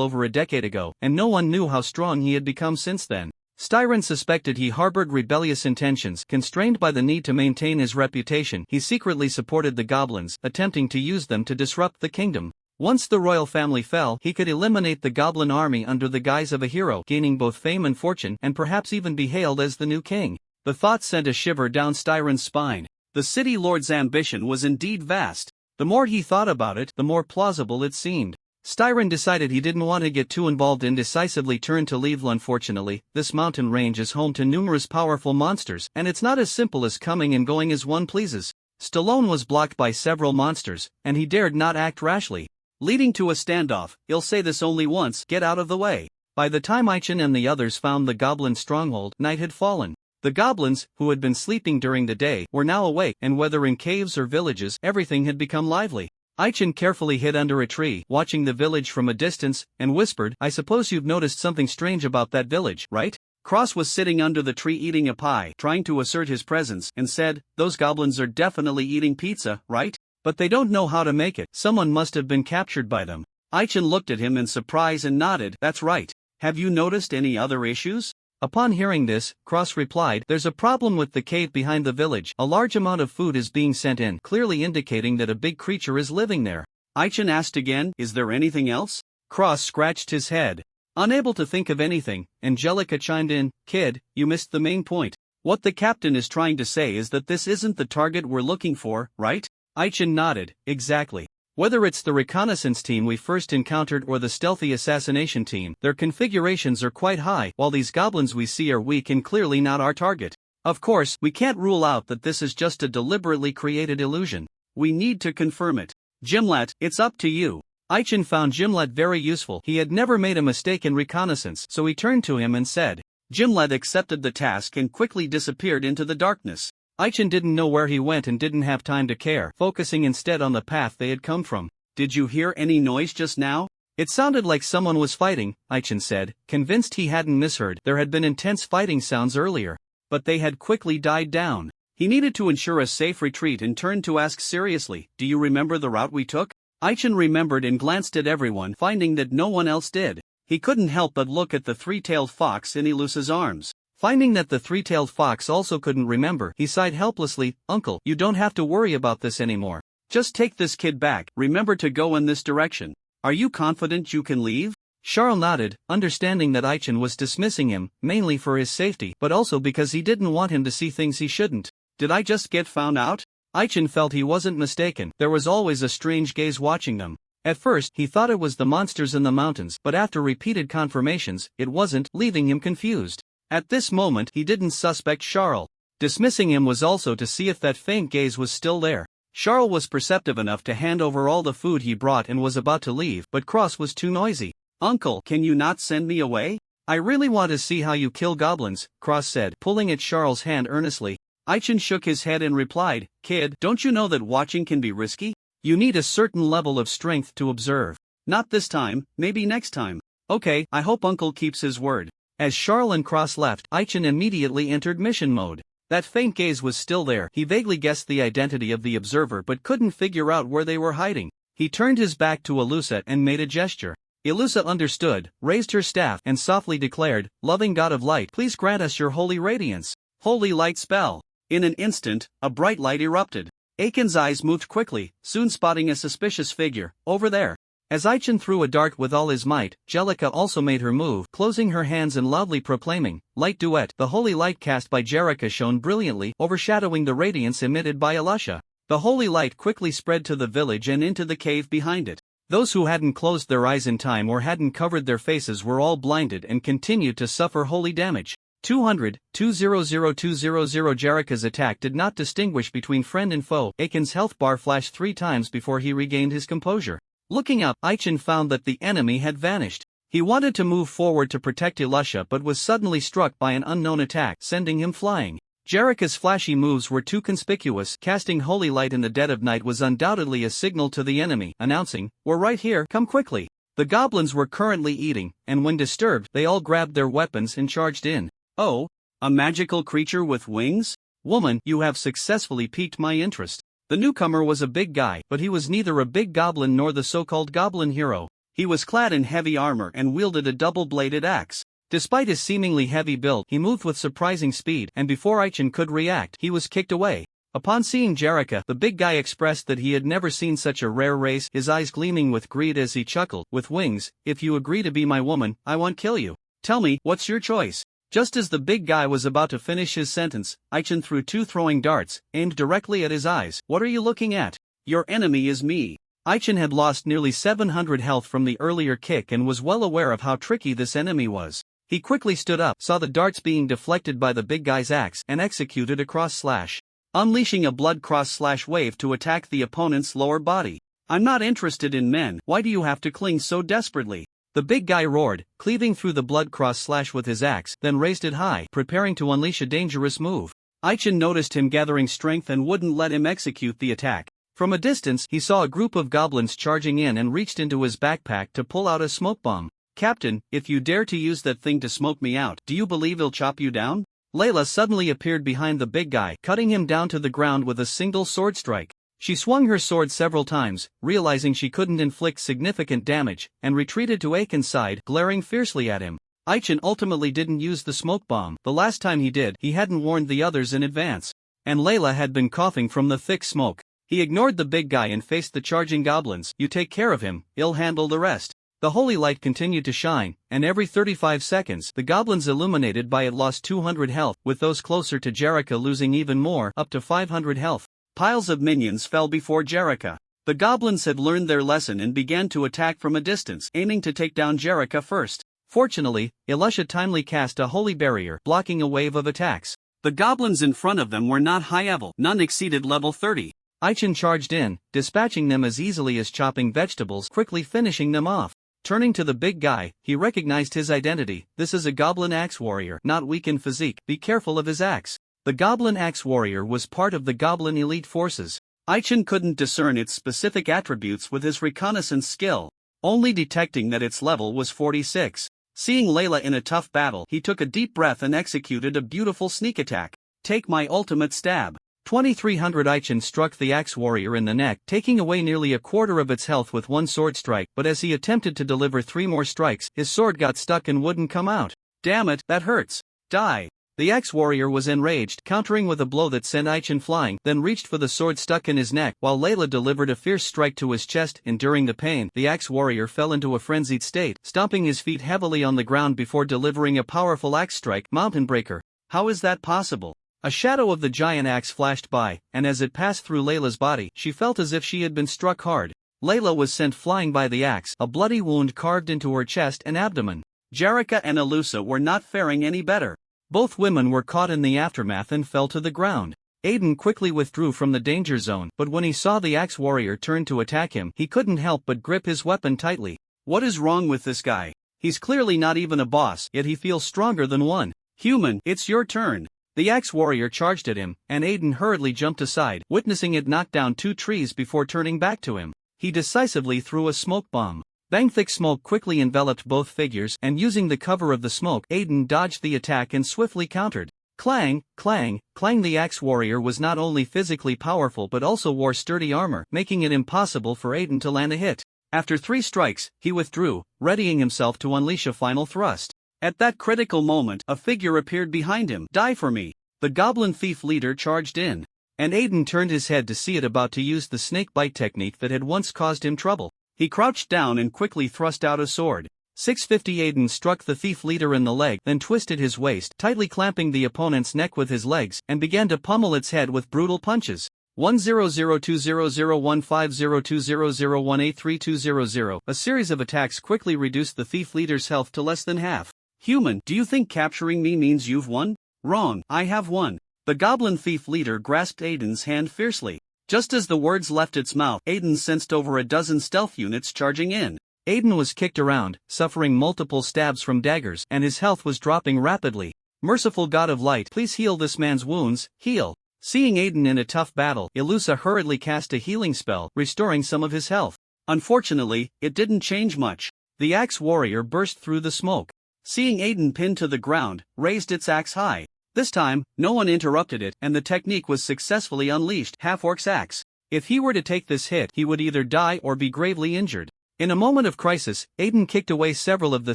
over a decade ago, and no one knew how strong he had become since then. Styron suspected he harbored rebellious intentions. Constrained by the need to maintain his reputation, he secretly supported the goblins, attempting to use them to disrupt the kingdom. Once the royal family fell, he could eliminate the goblin army under the guise of a hero, gaining both fame and fortune, and perhaps even be hailed as the new king. The thought sent a shiver down Styron's spine. The city lord's ambition was indeed vast. The more he thought about it, the more plausible it seemed. Styron decided he didn't want to get too involved and decisively turned to leave. Unfortunately, this mountain range is home to numerous powerful monsters, and it's not as simple as coming and going as one pleases. Stallone was blocked by several monsters, and he dared not act rashly, leading to a standoff. He'll say this only once, get out of the way. By the time Aichen and the others found the goblin stronghold, night had fallen. The goblins, who had been sleeping during the day, were now awake, and whether in caves or villages, everything had become lively. Aichen carefully hid under a tree, watching the village from a distance, and whispered, I suppose you've noticed something strange about that village, right? Cross was sitting under the tree eating a pie, trying to assert his presence, and said, those goblins are definitely eating pizza, right? But they don't know how to make it. Someone must have been captured by them. Aichen looked at him in surprise and nodded. That's right. Have you noticed any other issues? Upon hearing this, Cross replied, there's a problem with the cave behind the village. A large amount of food is being sent in, clearly indicating that a big creature is living there. Aichen asked again, is there anything else? Cross scratched his head. Unable to think of anything, Angelica chimed in, kid, you missed the main point. What the captain is trying to say is that this isn't the target we're looking for, right? Aichen nodded, exactly. Whether it's the reconnaissance team we first encountered or the stealthy assassination team, their configurations are quite high, while these goblins we see are weak and clearly not our target. Of course, we can't rule out that this is just a deliberately created illusion. We need to confirm it. Gimlet, it's up to you. Aichen found Gimlet very useful. He had never made a mistake in reconnaissance, so he turned to him and said. Gimlet accepted the task and quickly disappeared into the darkness. Aichen didn't know where he went and didn't have time to care, focusing instead on the path they had come from. Did you hear any noise just now? It sounded like someone was fighting, Aichen said, convinced he hadn't misheard. There had been intense fighting sounds earlier, but they had quickly died down. He needed to ensure a safe retreat and turned to ask seriously, do you remember the route we took? Aichen remembered and glanced at everyone, finding that no one else did. He couldn't help but look at the three-tailed fox in Ilusa's arms. Finding that the three-tailed fox also couldn't remember, he sighed helplessly, Uncle, you don't have to worry about this anymore. Just take this kid back, remember to go in this direction. Are you confident you can leave? Charles nodded, understanding that Aichen was dismissing him, mainly for his safety, but also because he didn't want him to see things he shouldn't. Did I just get found out? Aichen felt he wasn't mistaken. There was always a strange gaze watching them. At first, he thought it was the monsters in the mountains, but after repeated confirmations, it wasn't, leaving him confused. At this moment, he didn't suspect Charles. Dismissing him was also to see if that faint gaze was still there. Charles was perceptive enough to hand over all the food he brought and was about to leave, but Cross was too noisy. Uncle, can you not send me away? I really want to see how you kill goblins, Cross said, pulling at Charles' hand earnestly. Aichen shook his head and replied, kid, don't you know that watching can be risky? You need a certain level of strength to observe. Not this time, maybe next time. Okay, I hope Uncle keeps his word. As Charles and Cross left, Aichen immediately entered mission mode. That faint gaze was still there. He vaguely guessed the identity of the observer but couldn't figure out where they were hiding. He turned his back to Ilusa and made a gesture. Ilusa understood, raised her staff, and softly declared, Loving God of light, please grant us your holy radiance. Holy light spell. In an instant, a bright light erupted. Aiken's eyes moved quickly, soon spotting a suspicious figure, over there. As Aichen threw a dart with all his might, Jellica also made her move, closing her hands and loudly proclaiming, Light Duet. The holy light cast by Jellica shone brilliantly, overshadowing the radiance emitted by Ilusha. The holy light quickly spread to the village and into the cave behind it. Those who hadn't closed their eyes in time or hadn't covered their faces were all blinded and continued to suffer holy damage. 200-200-200 Jellica's attack did not distinguish between friend and foe. Aiken's health bar flashed 3 times before he regained his composure. Looking up, Aichen found that the enemy had vanished. He wanted to move forward to protect Ilusha but was suddenly struck by an unknown attack, sending him flying. Jellica's flashy moves were too conspicuous. Casting holy light in the dead of night was undoubtedly a signal to the enemy, announcing, We're right here, come quickly. The goblins were currently eating, and when disturbed, they all grabbed their weapons and charged in. Oh, a magical creature with wings? Woman, you have successfully piqued my interest. The newcomer was a big guy, but he was neither a big goblin nor the so-called goblin hero. He was clad in heavy armor and wielded a double-bladed axe. Despite his seemingly heavy build, he moved with surprising speed, and before Aichen could react, he was kicked away. Upon seeing Jellica, the big guy expressed that he had never seen such a rare race, his eyes gleaming with greed as he chuckled, With wings, if you agree to be my woman, I won't kill you. Tell me, what's your choice? Just as the big guy was about to finish his sentence, Aichen threw 2 throwing darts, aimed directly at his eyes. What are you looking at? Your enemy is me. Aichen had lost nearly 700 health from the earlier kick and was well aware of how tricky this enemy was. He quickly stood up, saw the darts being deflected by the big guy's axe, and executed a cross slash, unleashing a blood cross slash wave to attack the opponent's lower body. I'm not interested in men, why do you have to cling so desperately? The big guy roared, cleaving through the blood cross slash with his axe, then raised it high, preparing to unleash a dangerous move. Aichen noticed him gathering strength and wouldn't let him execute the attack. From a distance, he saw a group of goblins charging in and reached into his backpack to pull out a smoke bomb. Captain, if you dare to use that thing to smoke me out, do you believe he'll chop you down? Layla suddenly appeared behind the big guy, cutting him down to the ground with a single sword strike. She swung her sword several times, realizing she couldn't inflict significant damage, and retreated to Aiken's side, glaring fiercely at him. Aichen ultimately didn't use the smoke bomb. The last time he did, he hadn't warned the others in advance. And Layla had been coughing from the thick smoke. He ignored the big guy and faced the charging goblins. You take care of him, he'll handle the rest. The holy light continued to shine, and every 35 seconds, the goblins illuminated by it lost 200 health, with those closer to Jericho losing even more, up to 500 health. Piles of minions fell before Jericho. The goblins had learned their lesson and began to attack from a distance, aiming to take down Jericho first. Fortunately, Elisha timely cast a holy barrier, blocking a wave of attacks. The goblins in front of them were not high level, none exceeded level 30. Aichen charged in, dispatching them as easily as chopping vegetables, quickly finishing them off. Turning to the big guy, he recognized his identity. This is a goblin axe warrior, not weak in physique, be careful of his axe. The goblin axe warrior was part of the goblin elite forces. Aichen couldn't discern its specific attributes with his reconnaissance skill, only detecting that its level was 46. Seeing Layla in a tough battle, he took a deep breath and executed a beautiful sneak attack. Take my ultimate stab. 2300 Aichen struck the axe warrior in the neck, taking away nearly a quarter of its health with one sword strike, but as he attempted to deliver 3 more strikes, his sword got stuck and wouldn't come out. Damn it, that hurts. Die. The axe warrior was enraged, countering with a blow that sent Aichen flying, then reached for the sword stuck in his neck, while Layla delivered a fierce strike to his chest. Enduring the pain, the axe warrior fell into a frenzied state, stomping his feet heavily on the ground before delivering a powerful axe strike. Mountain Breaker. How is that possible? A shadow of the giant axe flashed by, and as it passed through Layla's body, she felt as if she had been struck hard. Layla was sent flying by the axe, a bloody wound carved into her chest and abdomen. Jericho and Elusa were not faring any better. Both women were caught in the aftermath and fell to the ground. Aiden quickly withdrew from the danger zone, but when he saw the axe warrior turn to attack him, he couldn't help but grip his weapon tightly. What is wrong with this guy? He's clearly not even a boss, yet he feels stronger than one. Human, it's your turn. The axe warrior charged at him, and Aiden hurriedly jumped aside, witnessing it knock down 2 trees before turning back to him. He decisively threw a smoke bomb. Bang! Thick smoke quickly enveloped both figures, and using the cover of the smoke, Aiden dodged the attack and swiftly countered. Clang, clang, clang. The axe warrior was not only physically powerful but also wore sturdy armor, making it impossible for Aiden to land a hit. After 3 strikes, he withdrew, readying himself to unleash a final thrust. At that critical moment, a figure appeared behind him. Die for me. The goblin thief leader charged in, and Aiden turned his head to see it about to use the snake bite technique that had once caused him trouble. He crouched down and quickly thrust out a sword. 650 Aiden struck the thief leader in the leg, then twisted his waist, tightly clamping the opponent's neck with his legs, and began to pummel its head with brutal punches. 1002001502001832000. A series of attacks quickly reduced the thief leader's health to less than half. Human, do you think capturing me means you've won? Wrong, I have won. The goblin thief leader grasped Aiden's hand fiercely. Just as the words left its mouth, Aiden sensed over a dozen stealth units charging in. Aiden was kicked around, suffering multiple stabs from daggers, and his health was dropping rapidly. Merciful God of Light, please heal this man's wounds, heal. Seeing Aiden in a tough battle, Elusa hurriedly cast a healing spell, restoring some of his health. Unfortunately, it didn't change much. The axe warrior burst through the smoke. Seeing Aiden pinned to the ground, raised its axe high. This time, no one interrupted it, and the technique was successfully unleashed. Half-orc's axe. If he were to take this hit, he would either die or be gravely injured. In a moment of crisis, Aiden kicked away several of the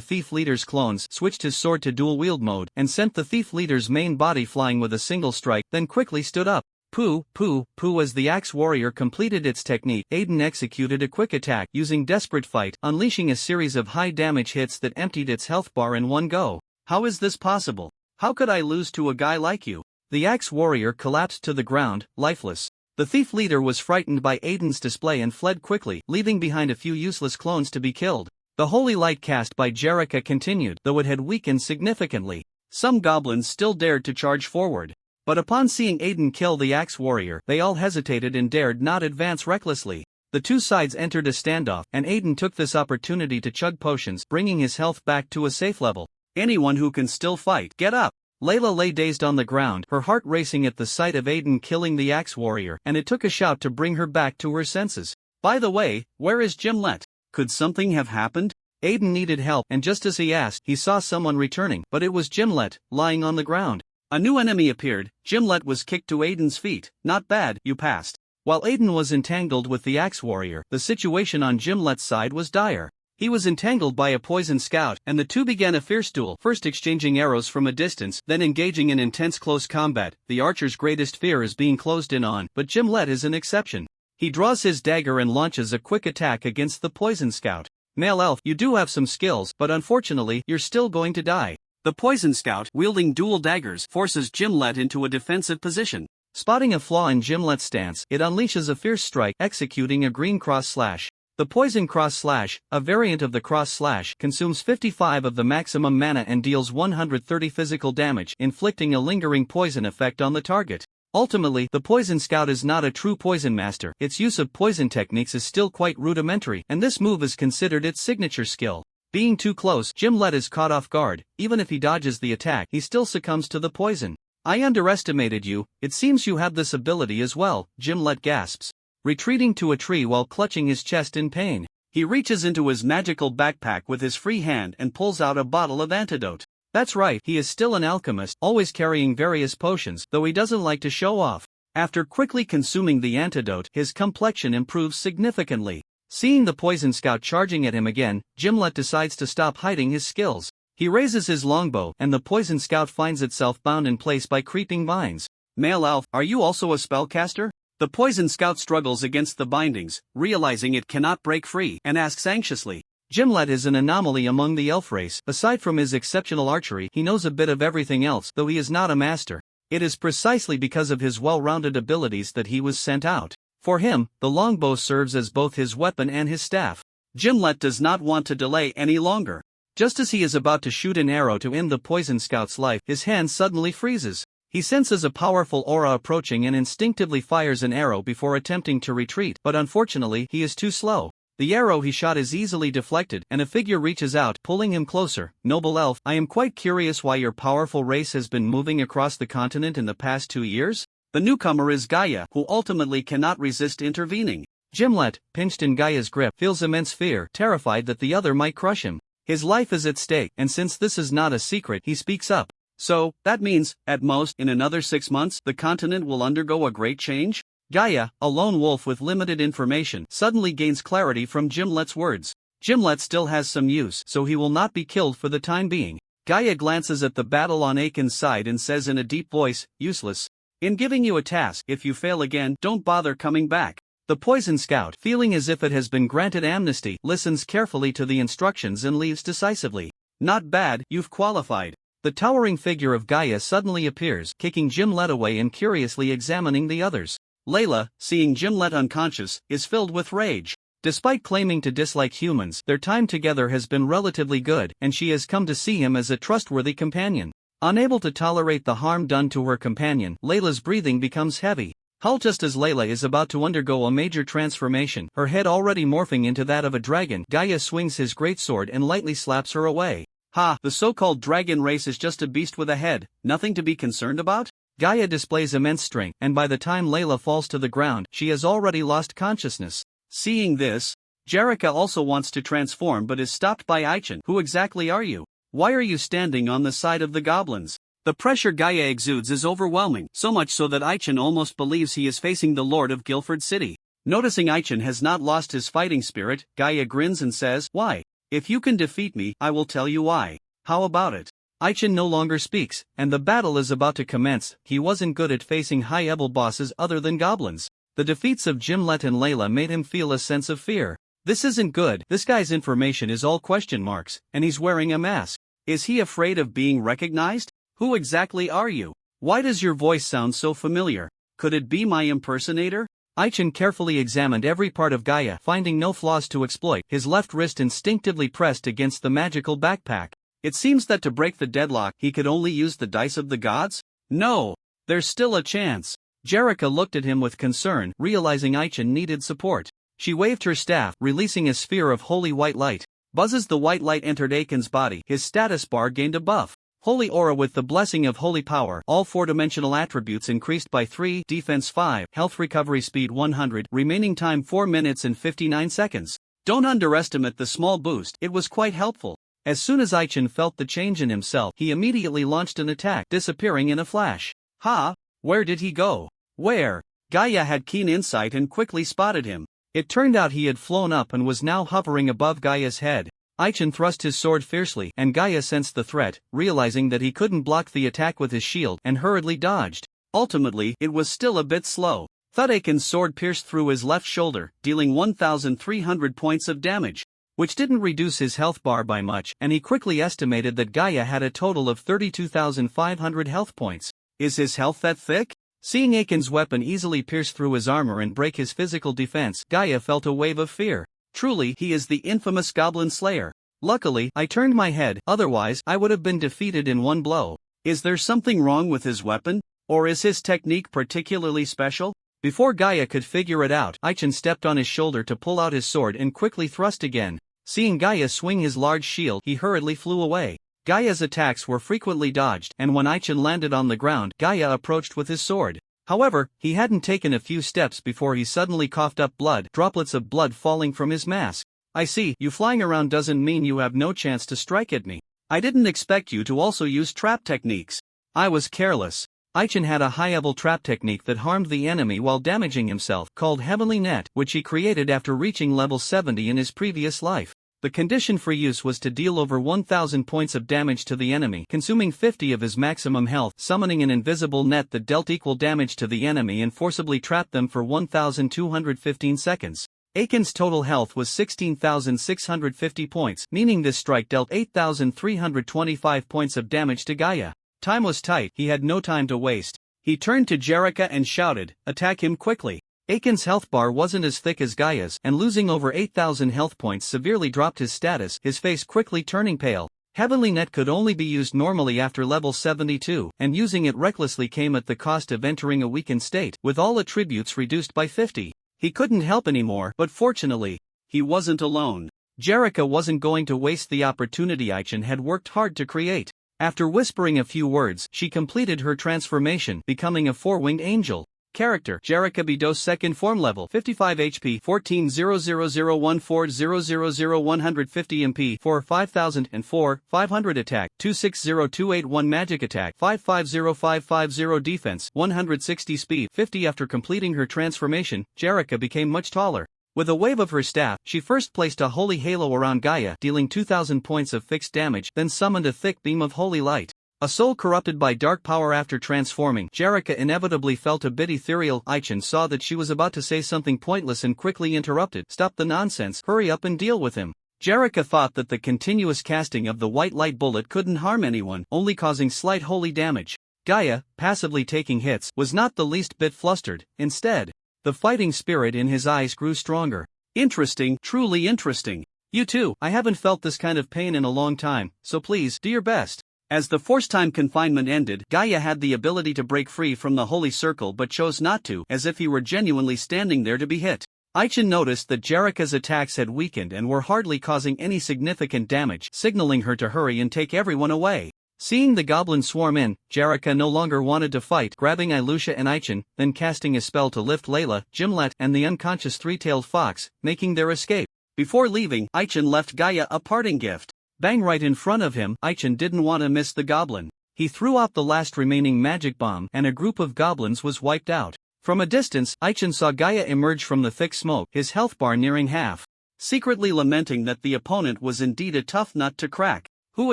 thief leader's clones, switched his sword to dual-wield mode, and sent the thief leader's main body flying with a single strike, then quickly stood up. Pooh, pooh, pooh. As the axe warrior completed its technique, Aiden executed a quick attack using Desperate Fight, unleashing a series of high-damage hits that emptied its health bar in one go. How is this possible? How could I lose to a guy like you? The axe warrior collapsed to the ground, lifeless. The thief leader was frightened by Aiden's display and fled quickly, leaving behind a few useless clones to be killed. The holy light cast by Jericho continued, though it had weakened significantly. Some goblins still dared to charge forward. But upon seeing Aiden kill the axe warrior, they all hesitated and dared not advance recklessly. The two sides entered a standoff, and Aiden took this opportunity to chug potions, bringing his health back to a safe level. Anyone who can still fight, get up! Layla lay dazed on the ground, her heart racing at the sight of Aiden killing the axe warrior, and it took a shout to bring her back to her senses. By the way, where is Gimlet? Could something have happened? Aiden needed help, and just as he asked, he saw someone returning, but it was Gimlet, lying on the ground. A new enemy appeared. Gimlet was kicked to Aiden's feet. Not bad, you passed. While Aiden was entangled with the Axe Warrior, the situation on Gimlet's side was dire. He was entangled by a poison scout, and the two began a fierce duel, first exchanging arrows from a distance, then engaging in intense close combat. The archer's greatest fear is being closed in on, but Gimlet is an exception. He draws his dagger and launches a quick attack against the poison scout. Male elf, you do have some skills, but unfortunately, you're still going to die. The poison scout, wielding dual daggers, forces Gimlet into a defensive position. Spotting a flaw in Gimlet's stance, it unleashes a fierce strike, executing a green cross slash. The poison cross slash, a variant of the cross slash, consumes 55 of the maximum mana and deals 130 physical damage, inflicting a lingering poison effect on the target. Ultimately, the poison scout is not a true poison master. Its use of poison techniques is still quite rudimentary, and this move is considered its signature skill. Being too close, Gimlet is caught off guard. Even if he dodges the attack, he still succumbs to the poison. I underestimated you. It seems you have this ability as well, Gimlet gasps. Retreating to a tree while clutching his chest in pain, he reaches into his magical backpack with his free hand and pulls out a bottle of antidote. That's right, he is still an alchemist, always carrying various potions, though he doesn't like to show off. After quickly consuming the antidote, his complexion improves significantly. Seeing the poison scout charging at him again, Gimlet decides to stop hiding his skills. He raises his longbow, and the poison scout finds itself bound in place by creeping vines. Male elf, are you also a spellcaster? The poison scout struggles against the bindings, realizing it cannot break free, and asks anxiously. Gimlet is an anomaly among the elf race. Aside from his exceptional archery, he knows a bit of everything else, though he is not a master. It is precisely because of his well-rounded abilities that he was sent out. For him, the longbow serves as both his weapon and his staff. Gimlet does not want to delay any longer. Just as he is about to shoot an arrow to end the poison scout's life, his hand suddenly freezes. He senses a powerful aura approaching and instinctively fires an arrow before attempting to retreat, but unfortunately, he is too slow. The arrow he shot is easily deflected, and a figure reaches out, pulling him closer. Noble elf, I am quite curious why your powerful race has been moving across the continent in the past 2 years? The newcomer is Gaia, who ultimately cannot resist intervening. Gimlet, pinched in Gaia's grip, feels immense fear, terrified that the other might crush him. His life is at stake, and since this is not a secret, he speaks up. So, that means, at most, in another 6 months, the continent will undergo a great change? Gaia, a lone wolf with limited information, suddenly gains clarity from Gimlet's words. Gimlet still has some use, so he will not be killed for the time being. Gaia glances at the battle on Aiken's side and says in a deep voice, useless. In giving you a task, if you fail again, don't bother coming back. The poison scout, feeling as if it has been granted amnesty, listens carefully to the instructions and leaves decisively. Not bad, you've qualified. The towering figure of Gaia suddenly appears, kicking Gimlet away and curiously examining the others. Layla, seeing Gimlet unconscious, is filled with rage. Despite claiming to dislike humans, their time together has been relatively good, and she has come to see him as a trustworthy companion. Unable to tolerate the harm done to her companion, Layla's breathing becomes heavy. Just as Layla is about to undergo a major transformation, her head already morphing into that of a dragon, Gaia swings his greatsword and lightly slaps her away. Ha, the so-called dragon race is just a beast with a head, nothing to be concerned about? Gaia displays immense strength, and by the time Layla falls to the ground, she has already lost consciousness. Seeing this, Jerica also wants to transform but is stopped by Aichen. Who exactly are you? Why are you standing on the side of the goblins? The pressure Gaia exudes is overwhelming, so much so that Aichen almost believes he is facing the Lord of Guilford City. Noticing Aichen has not lost his fighting spirit, Gaia grins and says, why? If you can defeat me, I will tell you why. How about it? Aichen no longer speaks, and the battle is about to commence. He wasn't good at facing high-level bosses other than goblins. The defeats of Gimlet and Layla made him feel a sense of fear. This isn't good. This guy's information is all question marks, and he's wearing a mask. Is he afraid of being recognized? Who exactly are you? Why does your voice sound so familiar? Could it be my impersonator? Aichen carefully examined every part of Gaia, finding no flaws to exploit. His left wrist instinctively pressed against the magical backpack. It seems that to break the deadlock, he could only use the dice of the gods? No! There's still a chance. Jerica looked at him with concern, realizing Aichen needed support. She waved her staff, releasing a sphere of holy white light. Buzzes the white light entered Aiken's body, his status bar gained a buff. Holy Aura with the blessing of holy power, all 4-dimensional attributes increased by 3, defense 5, health recovery speed 100, remaining time 4 minutes and 59 seconds. Don't underestimate the small boost, it was quite helpful. As soon as Aichen felt the change in himself, he immediately launched an attack, disappearing in a flash. Ha! Where did he go? Where? Gaia had keen insight and quickly spotted him. It turned out he had flown up and was now hovering above Gaia's head. Aichin thrust his sword fiercely, and Gaia sensed the threat, realizing that he couldn't block the attack with his shield, and hurriedly dodged. Ultimately, it was still a bit slow. Thud Aiken's sword pierced through his left shoulder, dealing 1,300 points of damage, which didn't reduce his health bar by much, and he quickly estimated that Gaia had a total of 32,500 health points. Is his health that thick? Seeing Aiken's weapon easily pierce through his armor and break his physical defense, Gaia felt a wave of fear. Truly, he is the infamous Goblin Slayer. Luckily, I turned my head, otherwise I would have been defeated in one blow. Is there something wrong with his weapon? Or is his technique particularly special? Before Gaia could figure it out, Aichin stepped on his shoulder to pull out his sword and quickly thrust again. Seeing Gaia swing his large shield, he hurriedly flew away. Gaia's attacks were frequently dodged, and when Aichin landed on the ground, Gaia approached with his sword. However, he hadn't taken a few steps before he suddenly coughed up blood, droplets of blood falling from his mask. I see, you flying around doesn't mean you have no chance to strike at me. I didn't expect you to also use trap techniques. I was careless. Aichin had a high-level trap technique that harmed the enemy while damaging himself, called Heavenly Net, which he created after reaching level 70 in his previous life. The condition for use was to deal over 1,000 points of damage to the enemy, consuming 50 of his maximum health, summoning an invisible net that dealt equal damage to the enemy and forcibly trapped them for 1,215 seconds. Aiken's total health was 16,650 points, meaning this strike dealt 8,325 points of damage to Gaia. Time was tight, he had no time to waste. He turned to Jerrica and shouted, "Attack him quickly." Aiken's health bar wasn't as thick as Gaia's, and losing over 8,000 health points severely dropped his status, his face quickly turning pale. Heavenly Net could only be used normally after level 72, and using it recklessly came at the cost of entering a weakened state, with all attributes reduced by 50. He couldn't help anymore, but fortunately, he wasn't alone. Jerrica wasn't going to waste the opportunity Aichin had worked hard to create. After whispering a few words, she completed her transformation, becoming a four-winged angel. Character: Jerrica Bidos, second form level, 55 HP, 14,00014,000 150 MP, 5004, 500 attack, 260281 magic attack, 550550 defense, 160 speed, 50. After completing her transformation, Jerrica became much taller. With a wave of her staff, she first placed a holy halo around Gaia, dealing 2,000 points of fixed damage, then summoned a thick beam of holy light. A soul corrupted by dark power. After transforming, Jerrica inevitably felt a bit ethereal. Aichin saw that she was about to say something pointless and quickly interrupted. "Stop the nonsense, hurry up and deal with him." Jerrica thought that the continuous casting of the white light bullet couldn't harm anyone, only causing slight holy damage. Gaia, passively taking hits, was not the least bit flustered. Instead, the fighting spirit in his eyes grew stronger. "Interesting, truly interesting. You too, I haven't felt this kind of pain in a long time, so please, do your best." As the force time confinement ended, Gaia had the ability to break free from the holy circle but chose not to, as if he were genuinely standing there to be hit. Aichin noticed that Jerrica's attacks had weakened and were hardly causing any significant damage, signaling her to hurry and take everyone away. Seeing the goblins swarm in, Jerrica no longer wanted to fight, grabbing Ilusha and Aichin, then casting a spell to lift Layla, Gimlet, and the unconscious three-tailed fox, making their escape. Before leaving, Aichin left Gaia a parting gift. Bang! Right in front of him, Aichin didn't want to miss the goblin. He threw out the last remaining magic bomb, and a group of goblins was wiped out. From a distance, Aichin saw Gaia emerge from the thick smoke, his health bar nearing half. Secretly lamenting that the opponent was indeed a tough nut to crack. "Who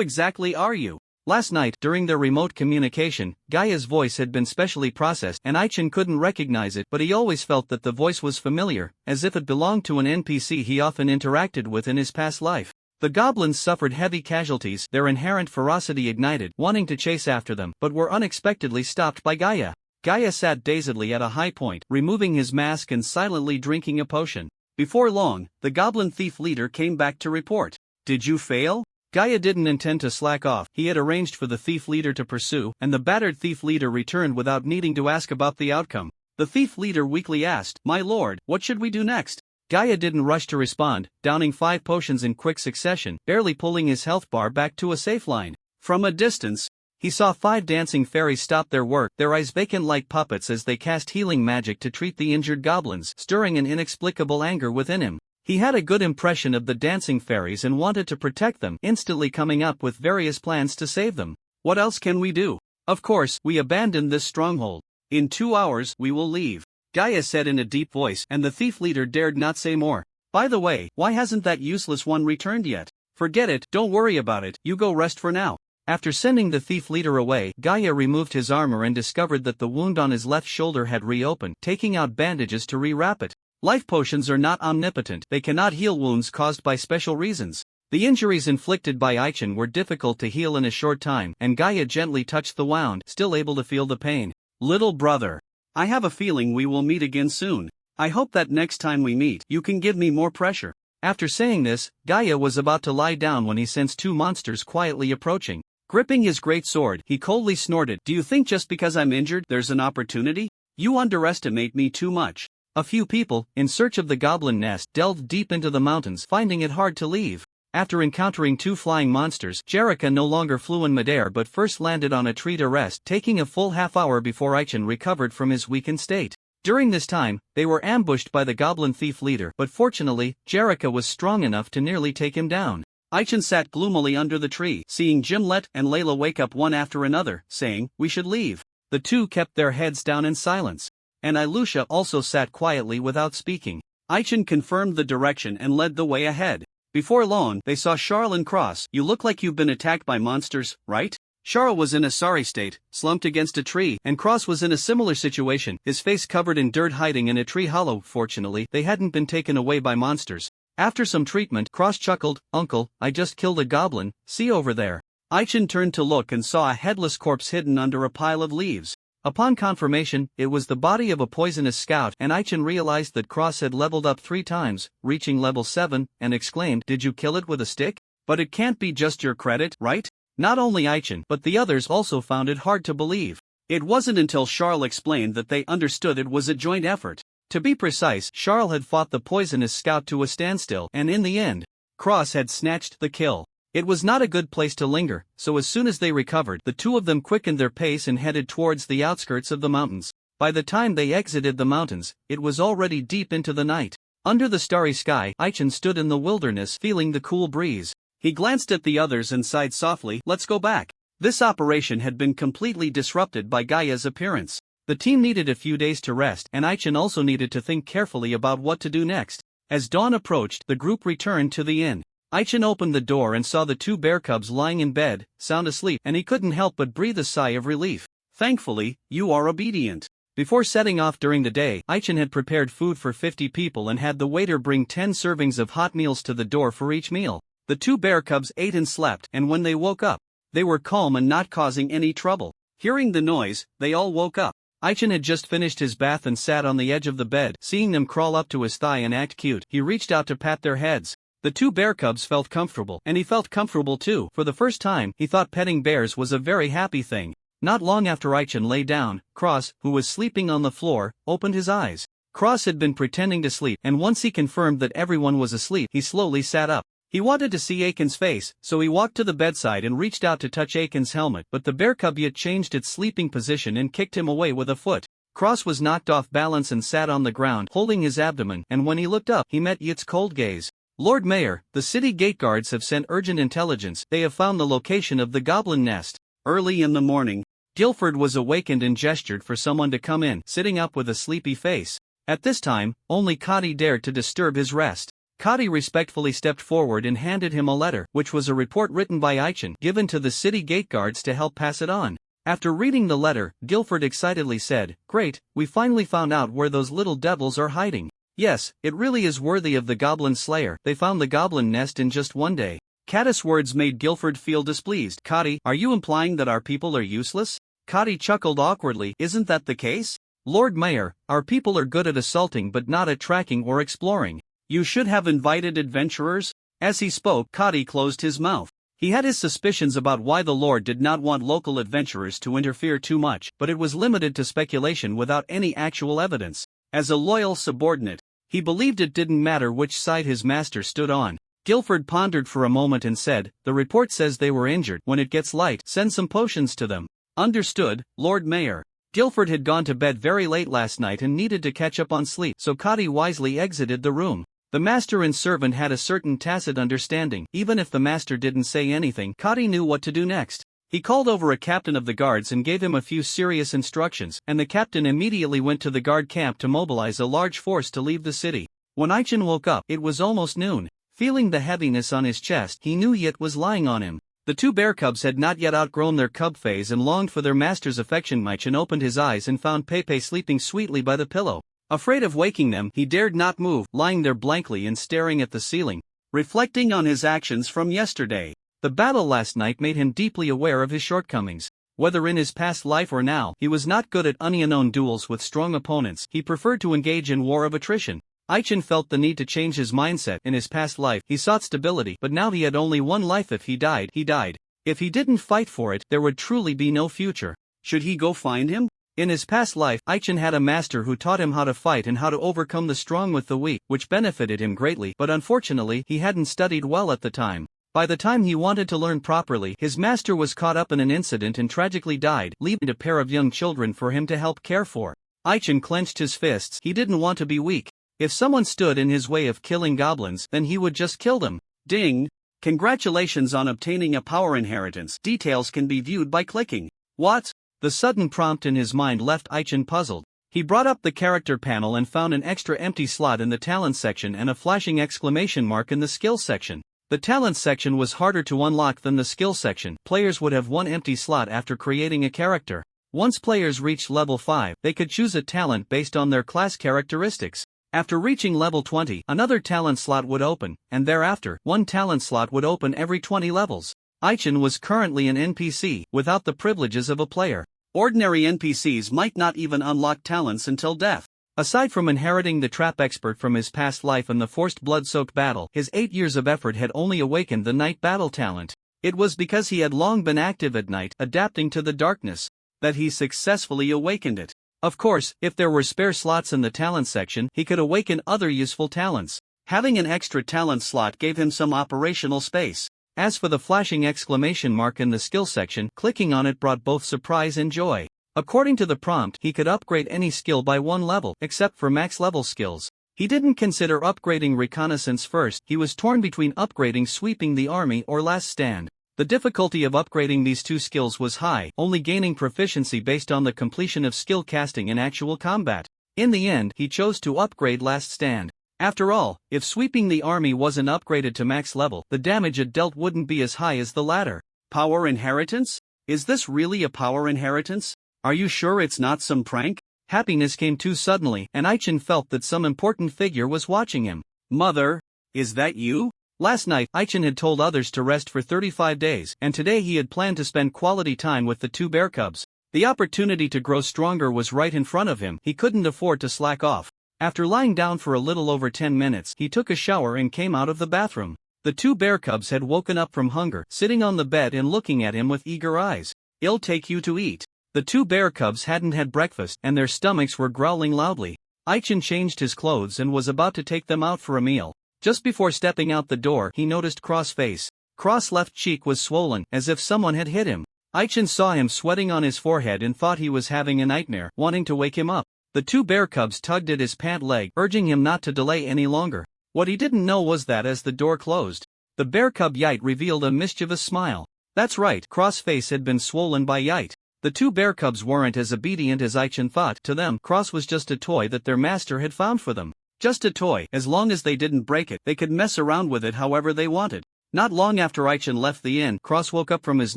exactly are you?" Last night, during their remote communication, Gaia's voice had been specially processed, and Aichin couldn't recognize it, but he always felt that the voice was familiar, as if it belonged to an NPC he often interacted with in his past life. The goblins suffered heavy casualties, their inherent ferocity ignited, wanting to chase after them, but were unexpectedly stopped by Gaia. Gaia sat dazedly at a high point, removing his mask and silently drinking a potion. Before long, the goblin thief leader came back to report. "Did you fail?" Gaia didn't intend to slack off. He had arranged for the thief leader to pursue, and the battered thief leader returned without needing to ask about the outcome. The thief leader weakly asked, "My lord, what should we do next?" Gaia didn't rush to respond, downing 5 potions in quick succession, barely pulling his health bar back to a safe line. From a distance, he saw 5 dancing fairies stop their work, their eyes vacant like puppets as they cast healing magic to treat the injured goblins, stirring an inexplicable anger within him. He had a good impression of the dancing fairies and wanted to protect them, instantly coming up with various plans to save them. "What else can we do? Of course, we abandon this stronghold. In 2 hours, we will leave." Gaia said in a deep voice, and the thief leader dared not say more. By the way, why hasn't that useless one returned yet? Forget it, don't worry about it, you go rest for now. After sending the thief leader away, Gaia removed his armor and discovered that the wound on his left shoulder had reopened, taking out bandages to rewrap it. Life potions are not omnipotent, they cannot heal wounds caused by special reasons. The injuries inflicted by Aichen were difficult to heal in a short time, and Gaia gently touched the wound, still able to feel the pain. Little brother, I have a feeling we will meet again soon. I hope that next time we meet, you can give me more pressure. After saying this, Gaia was about to lie down when he sensed two monsters quietly approaching. Gripping his great sword, he coldly snorted, "Do you think just because I'm injured, there's an opportunity? You underestimate me too much." A few people, in search of the goblin nest, delved deep into the mountains, finding it hard to leave. After encountering two flying monsters, Jerica no longer flew in midair but first landed on a tree to rest, taking a full half-hour before Aichen recovered from his weakened state. During this time, they were ambushed by the goblin thief leader, but fortunately, Jerica was strong enough to nearly take him down. Aichen sat gloomily under the tree, seeing Gimlet and Layla wake up one after another, saying, "We should leave." The two kept their heads down in silence. And Ilusha also sat quietly without speaking. Aichen confirmed the direction and led the way ahead. Before long, they saw Charles and Cross. "You look like you've been attacked by monsters, right?" Charles was in a sorry state, slumped against a tree, and Cross was in a similar situation, his face covered in dirt hiding in a tree hollow. Fortunately, they hadn't been taken away by monsters. After some treatment, Cross chuckled, "Uncle, I just killed a goblin, see over there." Aichen turned to look and saw a headless corpse hidden under a pile of leaves. Upon confirmation, it was the body of a poisonous scout, and Aichen realized that Cross had leveled up 3 times, reaching level 7, and exclaimed, "Did you kill it with a stick? But it can't be just your credit, right?" Not only Aichen, but the others also found it hard to believe. It wasn't until Charles explained that they understood it was a joint effort. To be precise, Charles had fought the poisonous scout to a standstill, and in the end, Cross had snatched the kill. It was not a good place to linger, so as soon as they recovered, the two of them quickened their pace and headed towards the outskirts of the mountains. By the time they exited the mountains, it was already deep into the night. Under the starry sky, Aichen stood in the wilderness, feeling the cool breeze. He glanced at the others and sighed softly, "Let's go back." This operation had been completely disrupted by Gaia's appearance. The team needed a few days to rest, and Aichen also needed to think carefully about what to do next. As dawn approached, the group returned to the inn. Aichen opened the door and saw the 2 bear cubs lying in bed, sound asleep, and he couldn't help but breathe a sigh of relief. "Thankfully, you are obedient." Before setting off during the day, Aichen had prepared food for 50 people and had the waiter bring 10 servings of hot meals to the door for each meal. The 2 bear cubs ate and slept, and when they woke up, they were calm and not causing any trouble. Hearing the noise, they all woke up. Aichen had just finished his bath and sat on the edge of the bed. Seeing them crawl up to his thigh and act cute, he reached out to pat their heads. The 2 bear cubs felt comfortable, and he felt comfortable too. For the first time, he thought petting bears was a very happy thing. Not long after Aichen lay down, Cross, who was sleeping on the floor, opened his eyes. Cross had been pretending to sleep, and once he confirmed that everyone was asleep, he slowly sat up. He wanted to see Aiken's face, so he walked to the bedside and reached out to touch Aiken's helmet, but the bear cub yet changed its sleeping position and kicked him away with a foot. Cross was knocked off balance and sat on the ground, holding his abdomen, and when he looked up, he met Yit's cold gaze. "Lord Mayor, the city gate guards have sent urgent intelligence. They have found the location of the goblin nest." Early in the morning, Guilford was awakened and gestured for someone to come in, sitting up with a sleepy face. At this time, only Cotty dared to disturb his rest. Cotty respectfully stepped forward and handed him a letter, which was a report written by Aichen, given to the city gate guards to help pass it on. After reading the letter, Guilford excitedly said, "Great, we finally found out where those little devils are hiding. Yes, it really is worthy of the goblin slayer. They found the goblin nest in just 1 day." Caddis' words made Guilford feel displeased. "Cotty, are you implying that our people are useless?" Cotty chuckled awkwardly. "Isn't that the case? Lord Mayor, our people are good at assaulting but not at tracking or exploring. You should have invited adventurers." As he spoke, Cotty closed his mouth. He had his suspicions about why the Lord did not want local adventurers to interfere too much, but it was limited to speculation without any actual evidence. As a loyal subordinate, he believed it didn't matter which side his master stood on. Guilford pondered for a moment and said, "The report says they were injured. When it gets light, send some potions to them." "Understood, Lord Mayor." Guilford had gone to bed very late last night and needed to catch up on sleep, so Cotty wisely exited the room. The master and servant had a certain tacit understanding. Even if the master didn't say anything, Cotty knew what to do next. He called over a captain of the guards and gave him a few serious instructions, and the captain immediately went to the guard camp to mobilize a large force to leave the city. When Aichin woke up, it was almost noon. Feeling the heaviness on his chest, he knew Yit was lying on him. The two bear cubs had not yet outgrown their cub phase and longed for their master's affection. Aichin opened his eyes and found Pepe sleeping sweetly by the pillow. Afraid of waking them, he dared not move, lying there blankly and staring at the ceiling, reflecting on his actions from yesterday. The battle last night made him deeply aware of his shortcomings. Whether in his past life or now, he was not good at unknown duels with strong opponents. He preferred to engage in war of attrition. Aichin felt the need to change his mindset. In his past life, he sought stability, but now he had only one life. If he died, he died. If he didn't fight for it, there would truly be no future. Should he go find him? In his past life, Aichin had a master who taught him how to fight and how to overcome the strong with the weak, which benefited him greatly, but unfortunately, he hadn't studied well at the time. By the time he wanted to learn properly, his master was caught up in an incident and tragically died, leaving a pair of young children for him to help care for. Aichin clenched his fists. He didn't want to be weak. If someone stood in his way of killing goblins, then he would just kill them. Ding! Congratulations on obtaining a power inheritance. Details can be viewed by clicking. What? The sudden prompt in his mind left Aichin puzzled. He brought up the character panel and found an extra empty slot in the talent section and a flashing exclamation mark in the skill section. The talent section was harder to unlock than the skill section. Players would have one empty slot after creating a character. Once players reached level 5, they could choose a talent based on their class characteristics. After reaching level 20, another talent slot would open, and thereafter, one talent slot would open every 20 levels. Aichin was currently an NPC, without the privileges of a player. Ordinary NPCs might not even unlock talents until death. Aside from inheriting the trap expert from his past life and the forced blood-soaked battle, his 8 years of effort had only awakened the night battle talent. It was because he had long been active at night, adapting to the darkness, that he successfully awakened it. Of course, if there were spare slots in the talent section, he could awaken other useful talents. Having an extra talent slot gave him some operational space. As for the flashing exclamation mark in the skill section, clicking on it brought both surprise and joy. According to the prompt, he could upgrade any skill by 1 level, except for max level skills. He didn't consider upgrading reconnaissance first. He was torn between upgrading sweeping the army or last stand. The difficulty of upgrading these two skills was high, only gaining proficiency based on the completion of skill casting in actual combat. In the end, he chose to upgrade last stand. After all, if sweeping the army wasn't upgraded to max level, the damage it dealt wouldn't be as high as the latter. Power inheritance? Is this really a power inheritance? Are you sure it's not some prank? Happiness came too suddenly, and Aichin felt that some important figure was watching him. Mother, is that you? Last night, Aichin had told others to rest for 35 days, and today he had planned to spend quality time with the two bear cubs. The opportunity to grow stronger was right in front of him. He couldn't afford to slack off. After lying down for a little over 10 minutes, he took a shower and came out of the bathroom. The two bear cubs had woken up from hunger, sitting on the bed and looking at him with eager eyes. "I'll take you to eat." The two bear cubs hadn't had breakfast, and their stomachs were growling loudly. Aichin changed his clothes and was about to take them out for a meal. Just before stepping out the door, he noticed Cross' face. Cross' left cheek was swollen, as if someone had hit him. Aichin saw him sweating on his forehead and thought he was having a nightmare, wanting to wake him up. The two bear cubs tugged at his pant leg, urging him not to delay any longer. What he didn't know was that as the door closed, the bear cub Yite revealed a mischievous smile. That's right, Cross' face had been swollen by Yite. The two bear cubs weren't as obedient as Aichin thought. To them, Cross was just a toy that their master had found for them. Just a toy. As long as they didn't break it, they could mess around with it however they wanted. Not long after Aichin left the inn, Cross woke up from his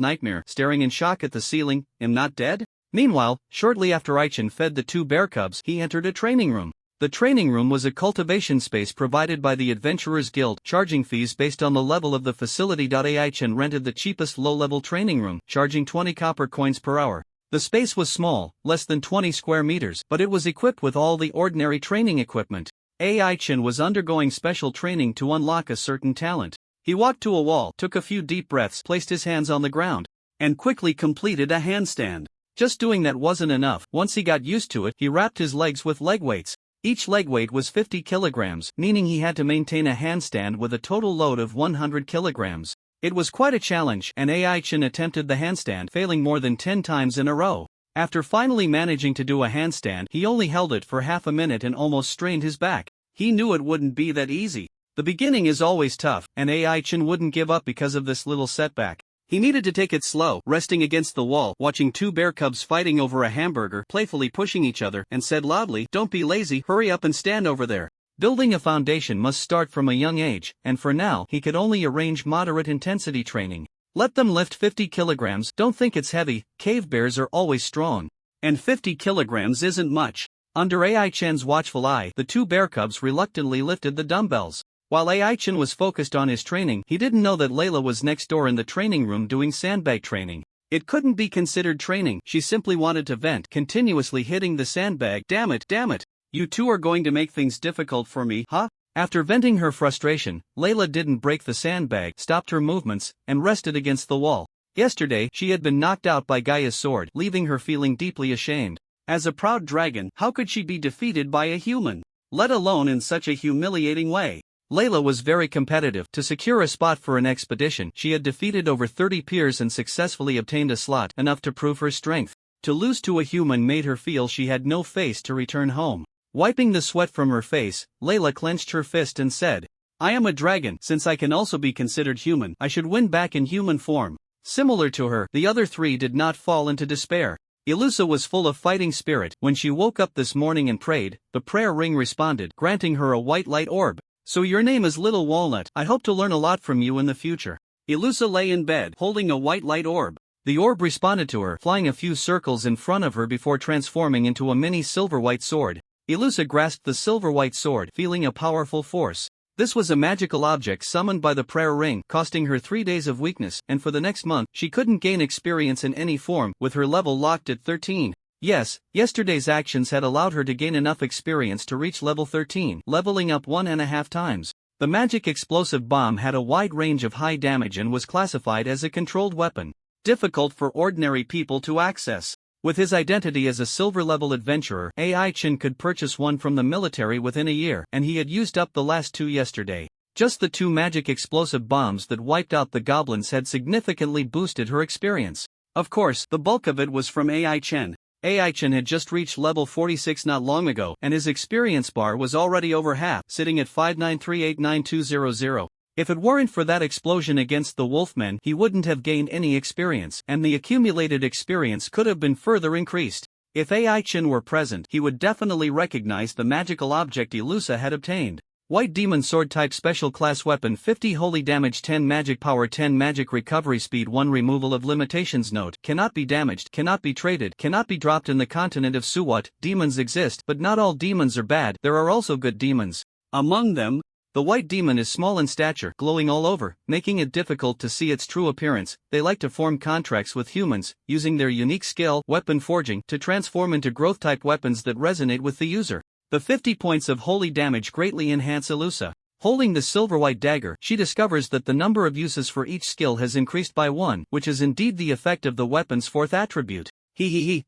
nightmare, staring in shock at the ceiling. "Am not dead?" Meanwhile, shortly after Aichin fed the two bear cubs, he entered a training room. The training room was a cultivation space provided by the Adventurers Guild, charging fees based on the level of the facility. Aichin rented the cheapest low-level training room, charging 20 copper coins per hour. The space was small, less than 20 square meters, but it was equipped with all the ordinary training equipment. Aichin was undergoing special training to unlock a certain talent. He walked to a wall, took a few deep breaths, placed his hands on the ground, and quickly completed a handstand. Just doing that wasn't enough. Once he got used to it, he wrapped his legs with leg weights. Each leg weight was 50 kilograms, meaning he had to maintain a handstand with a total load of 100 kilograms. It was quite a challenge, and Aichin attempted the handstand, failing more than 10 times in a row. After finally managing to do a handstand, he only held it for half a minute and almost strained his back. He knew it wouldn't be that easy. The beginning is always tough, and Aichin wouldn't give up because of this little setback. He needed to take it slow, resting against the wall, watching two bear cubs fighting over a hamburger, playfully pushing each other, and said loudly, "Don't be lazy, hurry up and stand over there." Building a foundation must start from a young age, and for now, he could only arrange moderate intensity training. Let them lift 50 kilograms, don't think it's heavy, cave bears are always strong. And 50 kilograms isn't much. Under AI Chen's watchful eye, the two bear cubs reluctantly lifted the dumbbells. While AI Chen was focused on his training, he didn't know that Layla was next door in the training room doing sandbag training. It couldn't be considered training, she simply wanted to vent, continuously hitting the sandbag. Damn it. You two are going to make things difficult for me, huh? After venting her frustration, Layla didn't break the sandbag, stopped her movements, and rested against the wall. Yesterday, she had been knocked out by Gaia's sword, leaving her feeling deeply ashamed. As a proud dragon, how could she be defeated by a human? Let alone in such a humiliating way. Layla was very competitive. To secure a spot for an expedition, she had defeated over 30 peers and successfully obtained a slot, enough to prove her strength. To lose to a human made her feel she had no face to return home. Wiping the sweat from her face, Layla clenched her fist and said, "I am a dragon, since I can also be considered human, I should win back in human form." Similar to her, the other three did not fall into despair. Ilusa was full of fighting spirit. When she woke up this morning and prayed, the prayer ring responded, granting her a white light orb. "So your name is Little Walnut, I hope to learn a lot from you in the future." Ilusa lay in bed, holding a white light orb. The orb responded to her, flying a few circles in front of her before transforming into a mini silver-white sword. Ilusa grasped the silver-white sword, feeling a powerful force. This was a magical object summoned by the prayer ring, costing her 3 days of weakness, and for the next month, she couldn't gain experience in any form, with her level locked at 13. Yes, yesterday's actions had allowed her to gain enough experience to reach level 13, leveling up 1.5 times. The magic explosive bomb had a wide range of high damage and was classified as a controlled weapon, difficult for ordinary people to access. With his identity as a silver-level adventurer, AI Chen could purchase one from the military within a year, and he had used up the last 2 yesterday. Just the 2 magic explosive bombs that wiped out the goblins had significantly boosted her experience. Of course, the bulk of it was from AI Chen. AI Chen had just reached level 46 not long ago, and his experience bar was already over half, sitting at 593892000. If it weren't for that explosion against the Wolfmen, he wouldn't have gained any experience, and the accumulated experience could have been further increased. If AI Chen were present, he would definitely recognize the magical object Ilusa had obtained. White Demon Sword type special class weapon 50 holy damage 10 magic power 10 magic recovery speed 1 removal of limitations note, cannot be damaged, cannot be traded, cannot be dropped in the continent of Suwat. Demons exist, but not all demons are bad, there are also good demons. Among them, the white demon is small in stature, glowing all over, making it difficult to see its true appearance. They like to form contracts with humans, using their unique skill, weapon forging, to transform into growth-type weapons that resonate with the user. The 50 points of holy damage greatly enhance Ilusa. Holding the silver-white dagger, she discovers that the number of uses for each skill has increased by 1, which is indeed the effect of the weapon's 4th attribute.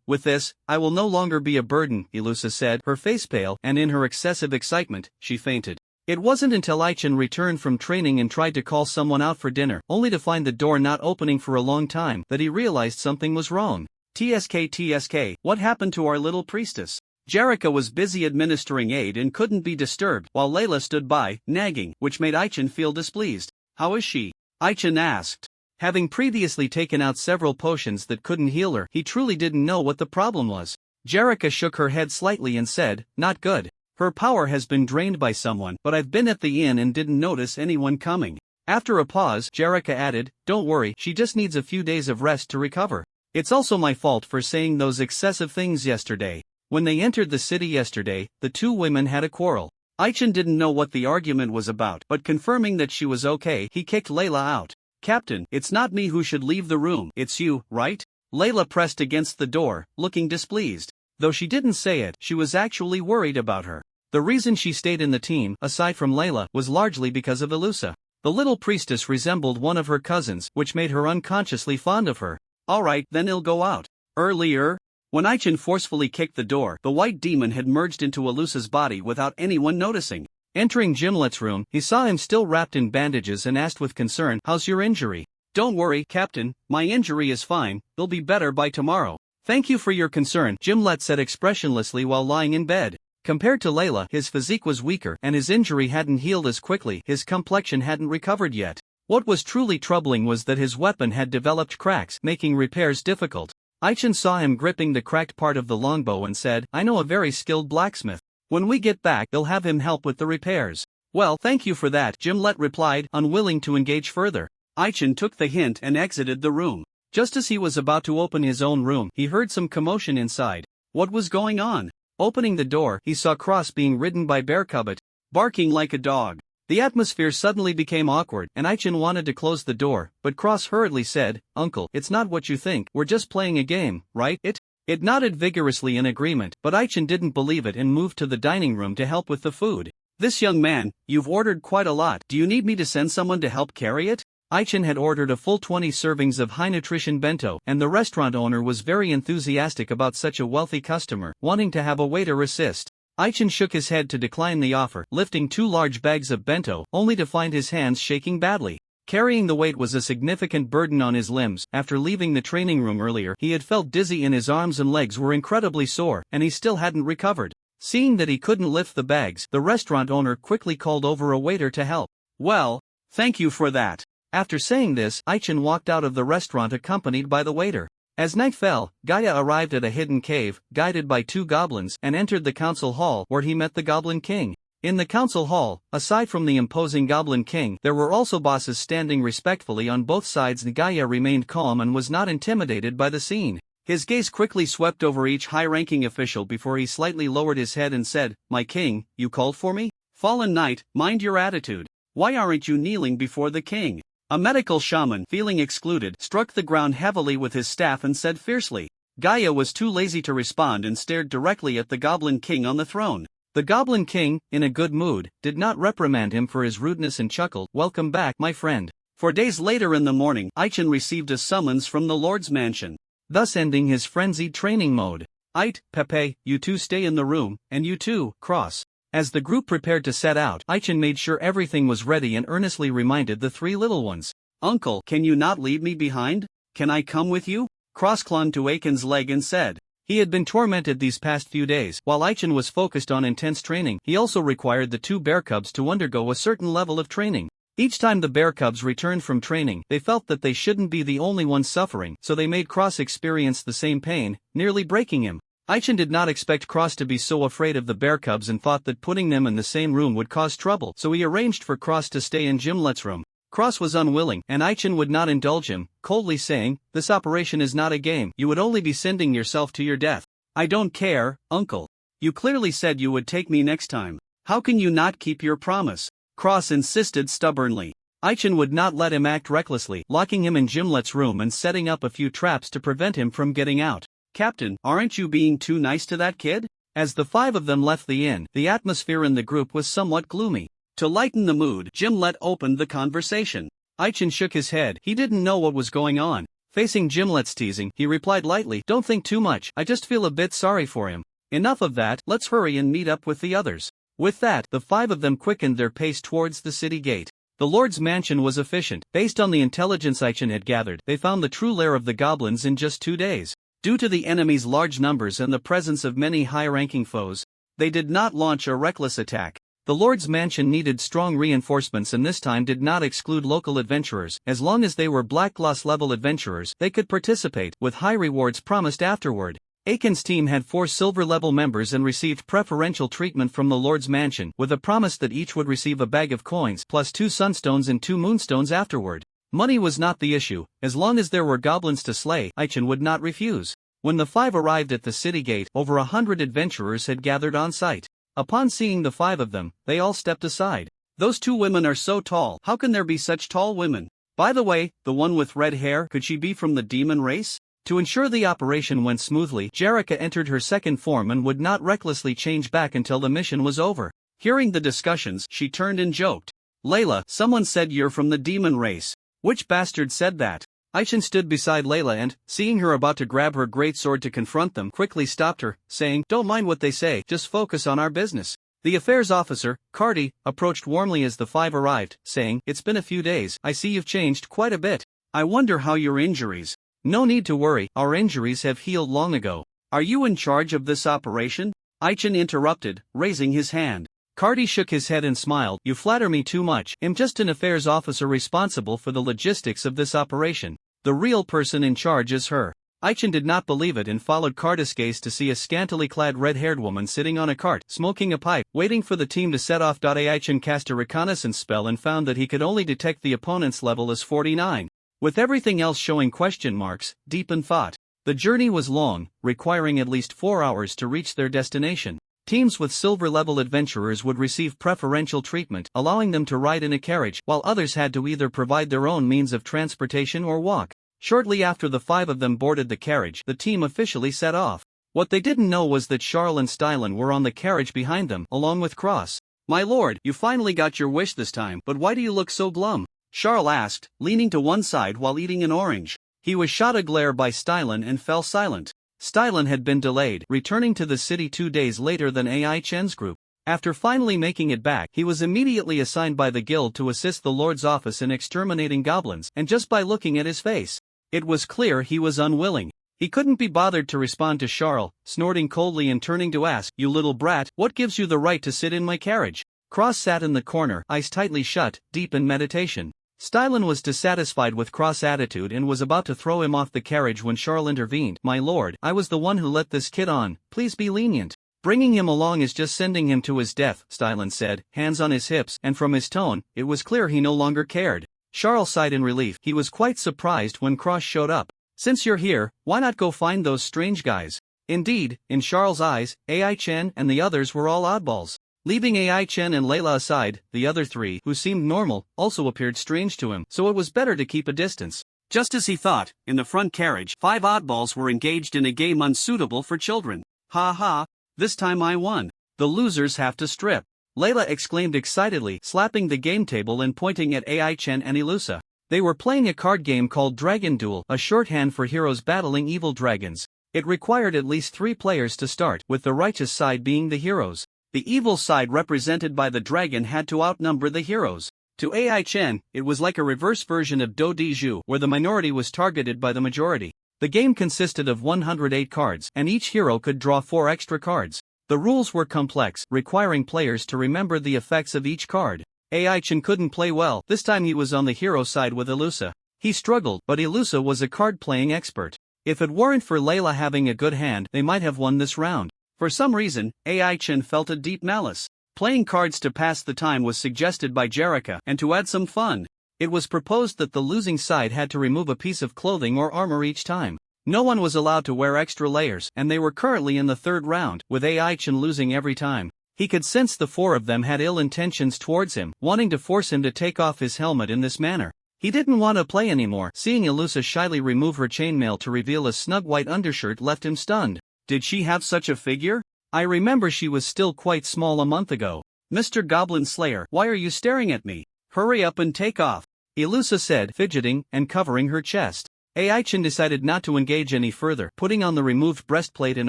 With this, I will no longer be a burden, Ilusa said, her face pale, and in her excessive excitement, she fainted. It wasn't until Aichen returned from training and tried to call someone out for dinner, only to find the door not opening for a long time, that he realized something was wrong. TSK, what happened to our little priestess? Jerrica was busy administering aid and couldn't be disturbed, while Layla stood by, nagging, which made Aichen feel displeased. How is she? Aichen asked. Having previously taken out several potions that couldn't heal her, he truly didn't know what the problem was. Jerrica shook her head slightly and said, not good. Her power has been drained by someone, but I've been at the inn and didn't notice anyone coming. After a pause, Jerrica added, don't worry, she just needs a few days of rest to recover. It's also my fault for saying those excessive things yesterday. When they entered the city yesterday, the 2 women had a quarrel. Aichen didn't know what the argument was about, but confirming that she was okay, he kicked Layla out. Captain, it's not me who should leave the room, it's you, right? Layla pressed against the door, looking displeased. Though she didn't say it, she was actually worried about her. The reason she stayed in the team, aside from Layla, was largely because of Ilusa. The little priestess resembled one of her cousins, which made her unconsciously fond of her. Alright, then he'll go out. Earlier, when Aichen forcefully kicked the door, the white demon had merged into Ilusa's body without anyone noticing. Entering Gimlet's room, he saw him still wrapped in bandages and asked with concern, how's your injury? Don't worry, Captain, my injury is fine, it'll be better by tomorrow. Thank you for your concern, Gimlet said expressionlessly while lying in bed. Compared to Layla, his physique was weaker and his injury hadn't healed as quickly, his complexion hadn't recovered yet. What was truly troubling was that his weapon had developed cracks, making repairs difficult. Aichen saw him gripping the cracked part of the longbow and said, "I know a very skilled blacksmith. When we get back, they'll have him help with the repairs." "Well, thank you for that," Gimlet replied, unwilling to engage further. Aichen took the hint and exited the room. Just as he was about to open his own room, he heard some commotion inside. What was going on? Opening the door, he saw Cross being ridden by Bearcubbit, barking like a dog. The atmosphere suddenly became awkward, and Aichen wanted to close the door, but Cross hurriedly said, "Uncle, it's not what you think, we're just playing a game, right?" It nodded vigorously in agreement, but Aichen didn't believe it and moved to the dining room to help with the food. "This young man, you've ordered quite a lot. Do you need me to send someone to help carry it?" Aichen had ordered a full 20 servings of high-nutrition bento, and the restaurant owner was very enthusiastic about such a wealthy customer, wanting to have a waiter assist. Aichen shook his head to decline the offer, lifting 2 large bags of bento, only to find his hands shaking badly. Carrying the weight was a significant burden on his limbs. After leaving the training room earlier, he had felt dizzy and his arms and legs were incredibly sore, and he still hadn't recovered. Seeing that he couldn't lift the bags, the restaurant owner quickly called over a waiter to help. "Well, thank you for that." After saying this, Aichen walked out of the restaurant accompanied by the waiter. As night fell, Gaia arrived at a hidden cave, guided by 2 goblins, and entered the council hall where he met the Goblin King. In the council hall, aside from the imposing Goblin King, there were also bosses standing respectfully on both sides. Gaia remained calm and was not intimidated by the scene. His gaze quickly swept over each high-ranking official before he slightly lowered his head and said, "My king, you called for me? Fallen Knight, mind your attitude. Why aren't you kneeling before the king?" A medical shaman, feeling excluded, struck the ground heavily with his staff and said fiercely. Gaia was too lazy to respond and stared directly at the Goblin King on the throne. The Goblin King, in a good mood, did not reprimand him for his rudeness and chuckled, "Welcome back, my friend." 4 days later in the morning, Aichen received a summons from the Lord's mansion, thus ending his frenzied training mode. "Ait, Pepe, you 2 stay in the room, and you 2, Cross." As the group prepared to set out, Aichen made sure everything was ready and earnestly reminded the 3 little ones. "Uncle, can you not leave me behind? Can I come with you?" Cross clung to Aichen's leg and said. He had been tormented these past few days. While Aichen was focused on intense training, he also required the 2 bear cubs to undergo a certain level of training. Each time the bear cubs returned from training, they felt that they shouldn't be the only ones suffering, so they made Cross experience the same pain, nearly breaking him. Aichen did not expect Cross to be so afraid of the bear cubs and thought that putting them in the same room would cause trouble, so he arranged for Cross to stay in Gimlet's room. Cross was unwilling, and Aichen would not indulge him, coldly saying, "This operation is not a game, you would only be sending yourself to your death." "I don't care, uncle. You clearly said you would take me next time. How can you not keep your promise?" Cross insisted stubbornly. Aichen would not let him act recklessly, locking him in Gimlet's room and setting up a few traps to prevent him from getting out. "Captain, aren't you being too nice to that kid?" As the 5 of them left the inn, the atmosphere in the group was somewhat gloomy. To lighten the mood, Gimlet opened the conversation. Aichen shook his head. He didn't know what was going on. Facing Gimlet's teasing, he replied lightly, "Don't think too much, I just feel a bit sorry for him. Enough of that, let's hurry and meet up with the others." With that, the 5 of them quickened their pace towards the city gate. The Lord's mansion was efficient. Based on the intelligence Aichen had gathered, they found the true lair of the goblins in just 2 days. Due to the enemy's large numbers and the presence of many high-ranking foes, they did not launch a reckless attack. The Lord's mansion needed strong reinforcements and this time did not exclude local adventurers. As long as they were Black Gloss level adventurers, they could participate, with high rewards promised afterward. Aichen's team had 4 silver level members and received preferential treatment from the Lord's mansion, with a promise that each would receive a bag of coins plus 2 sunstones and 2 moonstones afterward. Money was not the issue. As long as there were goblins to slay, Aichen would not refuse. When the 5 arrived at the city gate, over 100 adventurers had gathered on site. Upon seeing the 5 of them, they all stepped aside. "Those 2 women are so tall, how can there be such tall women? By the way, the one with red hair, could she be from the demon race?" To ensure the operation went smoothly, Jerrica entered her second form and would not recklessly change back until the mission was over. Hearing the discussions, she turned and joked. "Layla, someone said you're from the demon race. Which bastard said that?" Aichen stood beside Layla and, seeing her about to grab her greatsword to confront them, quickly stopped her, saying, "Don't mind what they say, just focus on our business." The affairs officer, Cardi, approached warmly as the 5 arrived, saying, "It's been a few days, I see you've changed quite a bit. I wonder how your injuries." "No need to worry, our injuries have healed long ago." "Are you in charge of this operation?" Aichen interrupted, raising his hand. Cardi shook his head and smiled. You flatter me too much. I'm just an affairs officer responsible for the logistics of this operation. The real person in charge is her. Aichen did not believe it and followed Cardi's gaze to see a scantily clad red-haired woman sitting on a cart, smoking a pipe, waiting for the team to set off. Aichen cast a reconnaissance spell and found that he could only detect the opponent's level as 49. With everything else showing question marks, deep in thought. The journey was long, requiring at least 4 hours to reach their destination. Teams with silver-level adventurers would receive preferential treatment, allowing them to ride in a carriage, while others had to either provide their own means of transportation or walk. Shortly after the 5 of them boarded the carriage, the team officially set off. What they didn't know was that Charles and Stylen were on the carriage behind them, along with Cross. "My lord, you finally got your wish this time, but why do you look so glum?" Charles asked, leaning to one side while eating an orange. He was shot a glare by Stylen and fell silent. Stylen had been delayed, returning to the city 2 days later than Aichen's group. After finally making it back, he was immediately assigned by the guild to assist the Lord's office in exterminating goblins, and just by looking at his face, it was clear he was unwilling. He couldn't be bothered to respond to Charles, snorting coldly and turning to ask, "You little brat, what gives you the right to sit in my carriage?" Cross sat in the corner, eyes tightly shut, deep in meditation. Stylen was dissatisfied with Cross' attitude and was about to throw him off the carriage when Charles intervened. "My lord, I was the one who let this kid on, please be lenient." "Bringing him along is just sending him to his death," Stylen said, hands on his hips, and from his tone, it was clear he no longer cared. Charles sighed in relief. He was quite surprised when Cross showed up. "Since you're here, why not go find those strange guys?" Indeed, in Charles' eyes, Aichen and the others were all oddballs. Leaving Aichen and Layla aside, the other 3, who seemed normal, also appeared strange to him, so it was better to keep a distance. Just as he thought, in the front carriage, 5 oddballs were engaged in a game unsuitable for children. "Ha ha, this time I won. The losers have to strip," Layla exclaimed excitedly, slapping the game table and pointing at Aichen and Ilusa. They were playing a card game called Dragon Duel, a shorthand for heroes battling evil dragons. It required at least 3 players to start, with the righteous side being the heroes. The evil side represented by the dragon had to outnumber the heroes. To Aichen, it was like a reverse version of Do Di Ju, where the minority was targeted by the majority. The game consisted of 108 cards, and each hero could draw 4 extra cards. The rules were complex, requiring players to remember the effects of each card. Aichen couldn't play well. This time he was on the hero side with Ilusa. He struggled, but Ilusa was a card-playing expert. If it weren't for Layla having a good hand, they might have won this round. For some reason, Aichen felt a deep malice. Playing cards to pass the time was suggested by Jerica, and to add some fun, it was proposed that the losing side had to remove a piece of clothing or armor each time. No one was allowed to wear extra layers, and they were currently in the 3rd round, with Aichen losing every time. He could sense the 4 of them had ill intentions towards him, wanting to force him to take off his helmet in this manner. He didn't want to play anymore. Seeing Ilusa shyly remove her chainmail to reveal a snug white undershirt left him stunned. Did she have such a figure? I remember she was still quite small a month ago. "Mr. Goblin Slayer, why are you staring at me? Hurry up and take off," Ilusa said, fidgeting and covering her chest. Aichen decided not to engage any further, putting on the removed breastplate and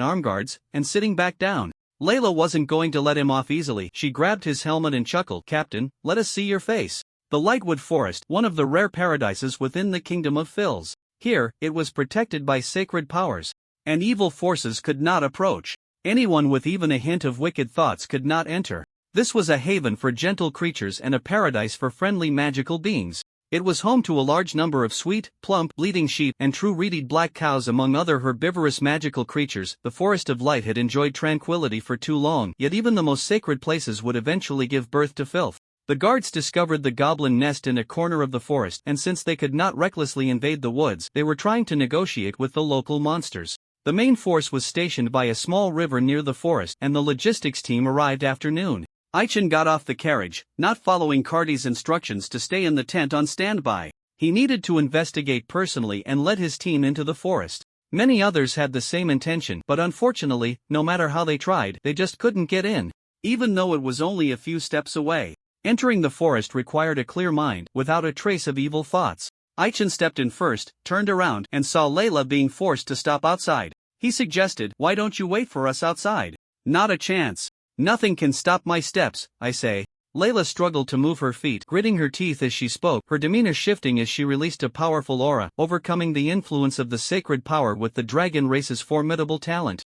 arm guards, and sitting back down. Layla wasn't going to let him off easily. She grabbed his helmet and chuckled. "Captain, let us see your face." The Lightwood Forest, one of the rare paradises within the Kingdom of Fils. Here, it was protected by sacred powers, and evil forces could not approach. Anyone with even a hint of wicked thoughts could not enter. This was a haven for gentle creatures and a paradise for friendly magical beings. It was home to a large number of sweet, plump, bleating sheep and true reeded black cows among other herbivorous magical creatures. The Forest of Light had enjoyed tranquility for too long, yet even the most sacred places would eventually give birth to filth. The guards discovered the goblin nest in a corner of the forest, and since they could not recklessly invade the woods, they were trying to negotiate with the local monsters. The main force was stationed by a small river near the forest, and the logistics team arrived after noon. Aichen got off the carriage, not following Cardi's instructions to stay in the tent on standby. He needed to investigate personally and led his team into the forest. Many others had the same intention, but unfortunately, no matter how they tried, they just couldn't get in, even though it was only a few steps away. Entering the forest required a clear mind, without a trace of evil thoughts. Aichen stepped in first, turned around, and saw Layla being forced to stop outside. He suggested, "Why don't you wait for us outside?" "Not a chance. Nothing can stop my steps, I say." Layla struggled to move her feet, gritting her teeth as she spoke, her demeanor shifting as she released a powerful aura, overcoming the influence of the sacred power with the dragon race's formidable talent.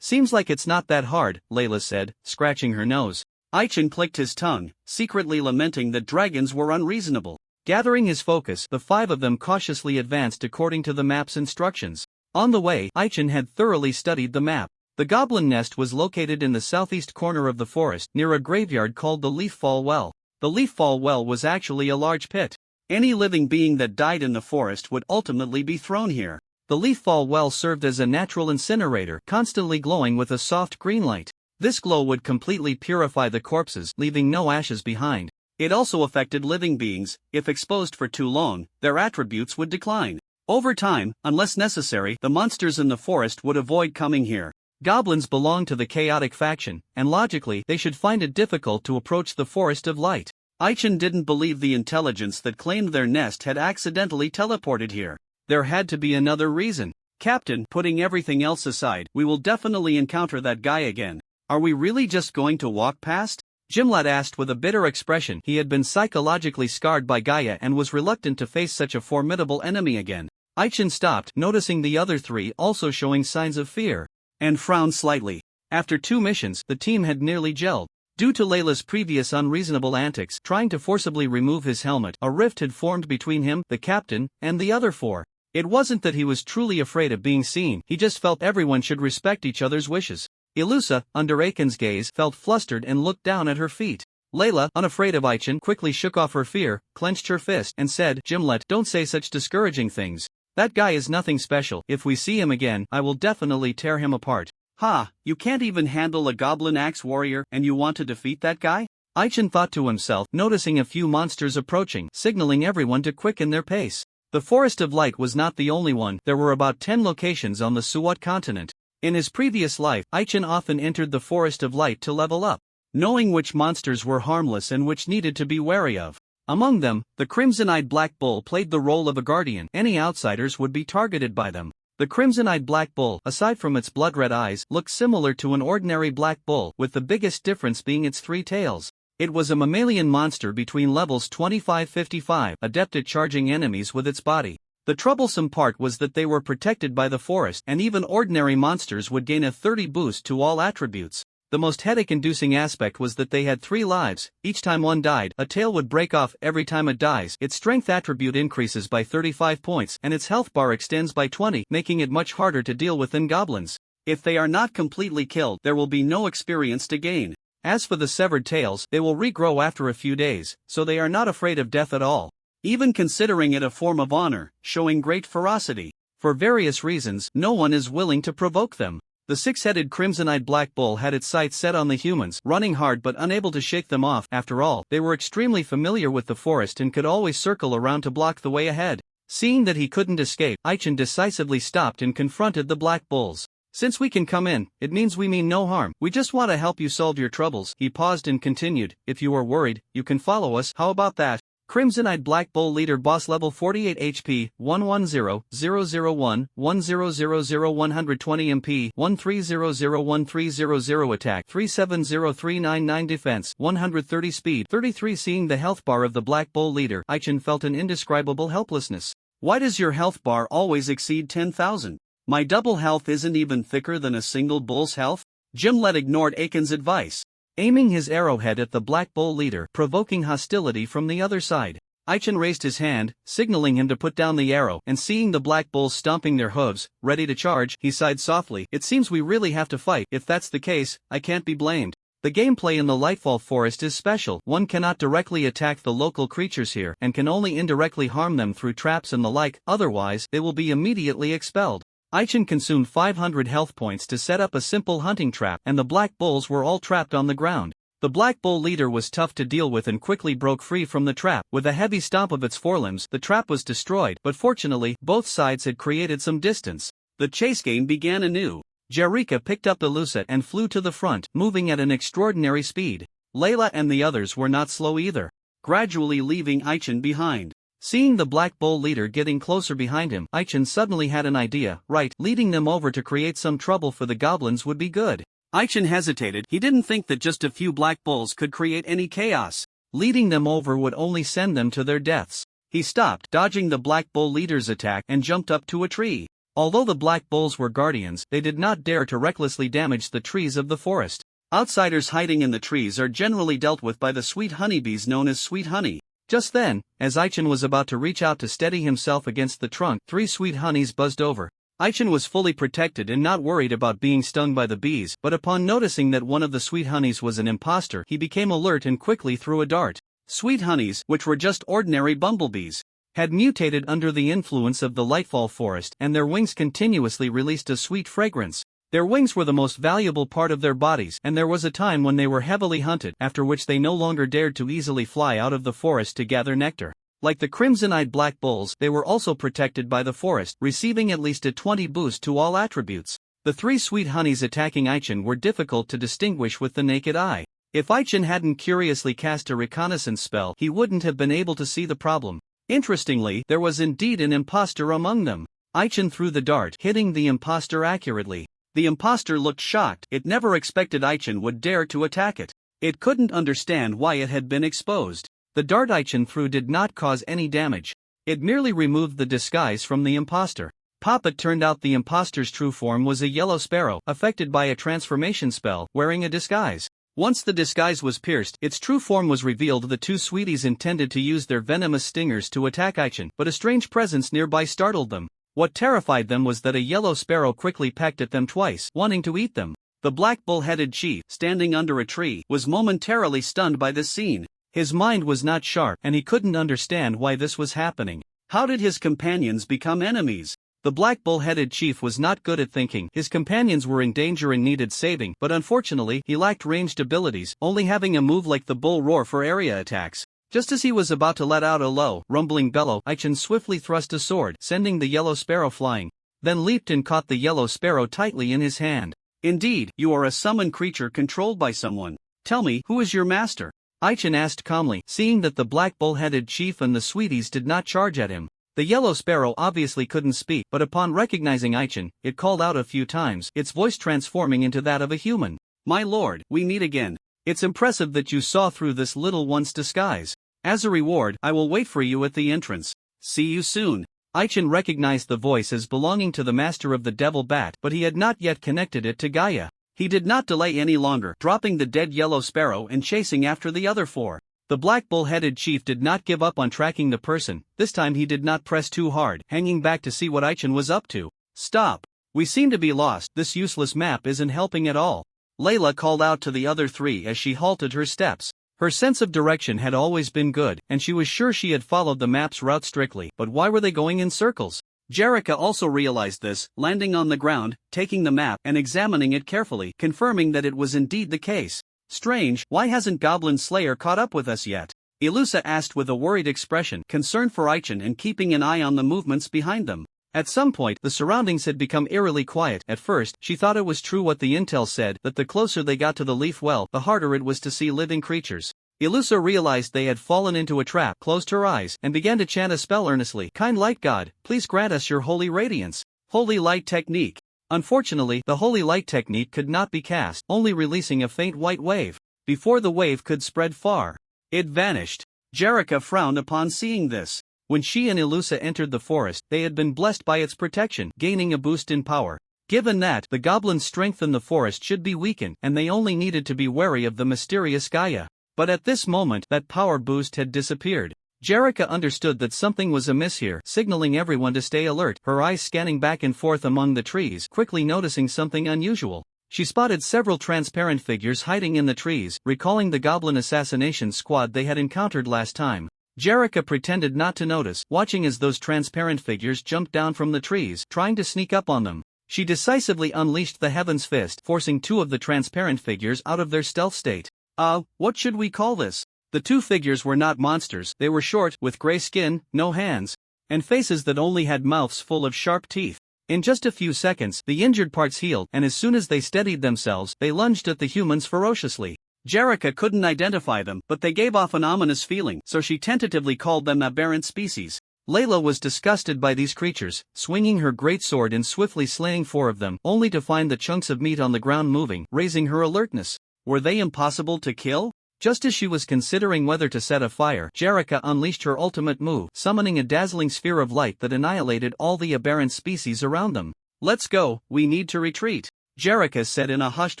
Seems like it's not that hard," Layla said, scratching her nose. Aichin clicked his tongue, secretly lamenting that dragons were unreasonable. Gathering his focus, the five of them cautiously advanced according to the map's instructions. On the way, Aichin had thoroughly studied the map. The goblin nest was located in the southeast corner of the forest, near a graveyard called the Leaffall Well. The Leaffall Well was actually a large pit. Any living being that died in the forest would ultimately be thrown here. The Leaffall Well served as a natural incinerator, constantly glowing with a soft green light. This glow would completely purify the corpses, leaving no ashes behind. It also affected living beings. If exposed for too long, their attributes would decline. Over time, unless necessary, the monsters in the forest would avoid coming here. Goblins belong to the chaotic faction, and logically, they should find it difficult to approach the Forest of Light. Aichin didn't believe the intelligence that claimed their nest had accidentally teleported here. There had to be another reason. Captain, putting everything else aside, we will definitely encounter that guy again. Are we really just going to walk past? Gimlet asked with a bitter expression. He had been psychologically scarred by Gaia and was reluctant to face such a formidable enemy again. Aichin stopped, noticing the other three also showing signs of fear, and frowned slightly. After 2 missions, the team had nearly gelled. Due to Layla's previous unreasonable antics trying to forcibly remove his helmet, a rift had formed between him, the captain, and the other 4. It wasn't that he was truly afraid of being seen, he just felt everyone should respect each other's wishes. Ilusa, under Aiken's gaze, felt flustered and looked down at her feet. Layla, unafraid of Aichin, quickly shook off her fear, clenched her fist, and said, Gimlet, don't say such discouraging things. That guy is nothing special. If we see him again, I will definitely tear him apart. Ha, you can't even handle a goblin axe warrior, and you want to defeat that guy? Aichin thought to himself, noticing a few monsters approaching, signaling everyone to quicken their pace. The Forest of Light was not the only one. There were about 10 locations on the Suat continent. In his previous life, Aichin often entered the Forest of Light to level up, knowing which monsters were harmless and which needed to be wary of. Among them, the Crimson-Eyed Black Bull played the role of a guardian. Any outsiders would be targeted by them. The Crimson-Eyed Black Bull, aside from its blood-red eyes, looked similar to an ordinary black bull, with the biggest difference being its 3 tails. It was a mammalian monster between levels 25-55, adept at charging enemies with its body. The troublesome part was that they were protected by the forest, and even ordinary monsters would gain a 30 boost to all attributes. The most headache-inducing aspect was that they had 3 lives. Each time one died, a tail would break off. Every time it dies, its strength attribute increases by 35 points, and its health bar extends by 20, making it much harder to deal with than goblins. If they are not completely killed, there will be no experience to gain. As for the severed tails, they will regrow after a few days, so they are not afraid of death at all, even considering it a form of honor, showing great ferocity. For various reasons, no one is willing to provoke them. The 6-headed Crimson-Eyed Black Bull had its sights set on the humans, running hard but unable to shake them off. After all, they were extremely familiar with the forest and could always circle around to block the way ahead. Seeing that he couldn't escape, Aichin decisively stopped and confronted the Black Bulls. Since we can come in, it means we mean no harm. We just want to help you solve your troubles. He paused and continued, if you are worried, you can follow us. How about that? Crimson-Eyed Black Bull Leader Boss Level 48 HP, 110-001, 1000-120 MP, 1300-1300 Attack, 370399 Defense, 130 Speed, 33. Seeing the health bar of the Black Bull Leader, Aichin felt an indescribable helplessness. Why does your health bar always exceed 10,000? My double health isn't even thicker than a single bull's health? Gimlet ignored Aiken's advice, aiming his arrowhead at the Black Bull Leader, provoking hostility from the other side. Aichin raised his hand, signaling him to put down the arrow, and seeing the Black Bulls stomping their hooves, ready to charge, he sighed softly. It seems we really have to fight. If that's the case, I can't be blamed. The gameplay in the Lightfall Forest is special. One cannot directly attack the local creatures here, and can only indirectly harm them through traps and the like, otherwise, they will be immediately expelled. Aichin consumed 500 health points to set up a simple hunting trap, and the Black Bulls were all trapped on the ground. The Black Bull Leader was tough to deal with and quickly broke free from the trap. With a heavy stomp of its forelimbs, the trap was destroyed, but fortunately, both sides had created some distance. The chase game began anew. Jerika picked up the Lucette and flew to the front, moving at an extraordinary speed. Layla and the others were not slow either, gradually leaving Aichin behind. Seeing the Black Bull Leader getting closer behind him, Aichin suddenly had an idea. Right, leading them over to create some trouble for the goblins would be good. Aichin hesitated. He didn't think that just a few Black Bulls could create any chaos. Leading them over would only send them to their deaths. He stopped, dodging the Black Bull Leader's attack, and jumped up to a tree. Although the Black Bulls were guardians, they did not dare to recklessly damage the trees of the forest. Outsiders hiding in the trees are generally dealt with by the sweet honeybees known as sweet honey. Just then, as Aichen was about to reach out to steady himself against the trunk, 3 sweet honeys buzzed over. Aichen was fully protected and not worried about being stung by the bees, but upon noticing that one of the sweet honeys was an imposter, he became alert and quickly threw a dart. Sweet honeys, which were just ordinary bumblebees, had mutated under the influence of the Lightfall Forest, and their wings continuously released a sweet fragrance. Their wings were the most valuable part of their bodies, and there was a time when they were heavily hunted, after which they no longer dared to easily fly out of the forest to gather nectar. Like the crimson-eyed black bulls, they were also protected by the forest, receiving at least a 20 boost to all attributes. The 3 sweet honeys attacking Aichen were difficult to distinguish with the naked eye. If Aichen hadn't curiously cast a reconnaissance spell, he wouldn't have been able to see the problem. Interestingly, there was indeed an imposter among them. Aichen threw the dart, hitting the imposter accurately. The imposter looked shocked. It never expected Aichen would dare to attack it. It couldn't understand why it had been exposed. The dart Aichen threw did not cause any damage. It merely removed the disguise from the imposter. It turned out the imposter's true form was a yellow sparrow, affected by a transformation spell, wearing a disguise. Once the disguise was pierced, its true form was revealed. The 2 sweeties intended to use their venomous stingers to attack Aichen, but a strange presence nearby startled them. What terrified them was that a yellow sparrow quickly pecked at them twice, wanting to eat them. The black bull-headed chief, standing under a tree, was momentarily stunned by this scene. His mind was not sharp, and he couldn't understand why this was happening. How did his companions become enemies? The black bull-headed chief was not good at thinking. His companions were in danger and needed saving, but unfortunately, he lacked ranged abilities, only having a move like the bull roar for area attacks. Just as he was about to let out a low, rumbling bellow, Aichen swiftly thrust a sword, sending the yellow sparrow flying, then leaped and caught the yellow sparrow tightly in his hand. Indeed, you are a summoned creature controlled by someone. Tell me, who is your master? Aichen asked calmly, seeing that the black bull-headed chief and the sweeties did not charge at him. The yellow sparrow obviously couldn't speak, but upon recognizing Aichen, it called out a few times, its voice transforming into that of a human. My lord, we meet again. It's impressive that you saw through this little one's disguise. As a reward, I will wait for you at the entrance. See you soon. Aichen recognized the voice as belonging to the master of the devil bat, but he had not yet connected it to Gaia. He did not delay any longer, dropping the dead yellow sparrow and chasing after the other 4. The black bull-headed chief did not give up on tracking the person. This time he did not press too hard, hanging back to see what Aichen was up to. Stop. We seem to be lost. This useless map isn't helping at all. Layla called out to the other 3 as she halted her steps. Her sense of direction had always been good, and she was sure she had followed the map's route strictly, but why were they going in circles? Jerrica also realized this, landing on the ground, taking the map and examining it carefully, confirming that it was indeed the case. Strange, why hasn't Goblin Slayer caught up with us yet? Ilusa asked with a worried expression, concerned for Aichen and keeping an eye on the movements behind them. At some point, the surroundings had become eerily quiet. At first, she thought it was true what the intel said, that the closer they got to the leaf well, the harder it was to see living creatures. Ilusa realized they had fallen into a trap, closed her eyes, and began to chant a spell earnestly. Kind light god, please grant us your holy radiance. Holy light technique. Unfortunately, the holy light technique could not be cast, only releasing a faint white wave. Before the wave could spread far, it vanished. Jerrica frowned upon seeing this. When she and Ilusa entered the forest, they had been blessed by its protection, gaining a boost in power. Given that, the goblins' strength in the forest should be weakened, and they only needed to be wary of the mysterious Gaia. But at this moment, that power boost had disappeared. Jerrica understood that something was amiss here, signaling everyone to stay alert, her eyes scanning back and forth among the trees, quickly noticing something unusual. She spotted several transparent figures hiding in the trees, recalling the goblin assassination squad they had encountered last time. Jerrica pretended not to notice, watching as those transparent figures jumped down from the trees, trying to sneak up on them. She decisively unleashed the Heaven's Fist, forcing 2 of the transparent figures out of their stealth state. What should we call this? The 2 figures were not monsters. They were short, with gray skin, no hands, and faces that only had mouths full of sharp teeth. In just a few seconds, the injured parts healed, and as soon as they steadied themselves, they lunged at the humans ferociously. Jerrica couldn't identify them, but they gave off an ominous feeling, so she tentatively called them aberrant species. Layla was disgusted by these creatures, swinging her greatsword and swiftly slaying 4 of them, only to find the chunks of meat on the ground moving, raising her alertness. Were they impossible to kill? Just as she was considering whether to set a fire, Jerrica unleashed her ultimate move, summoning a dazzling sphere of light that annihilated all the aberrant species around them. Let's go, we need to retreat, Jerrica said in a hushed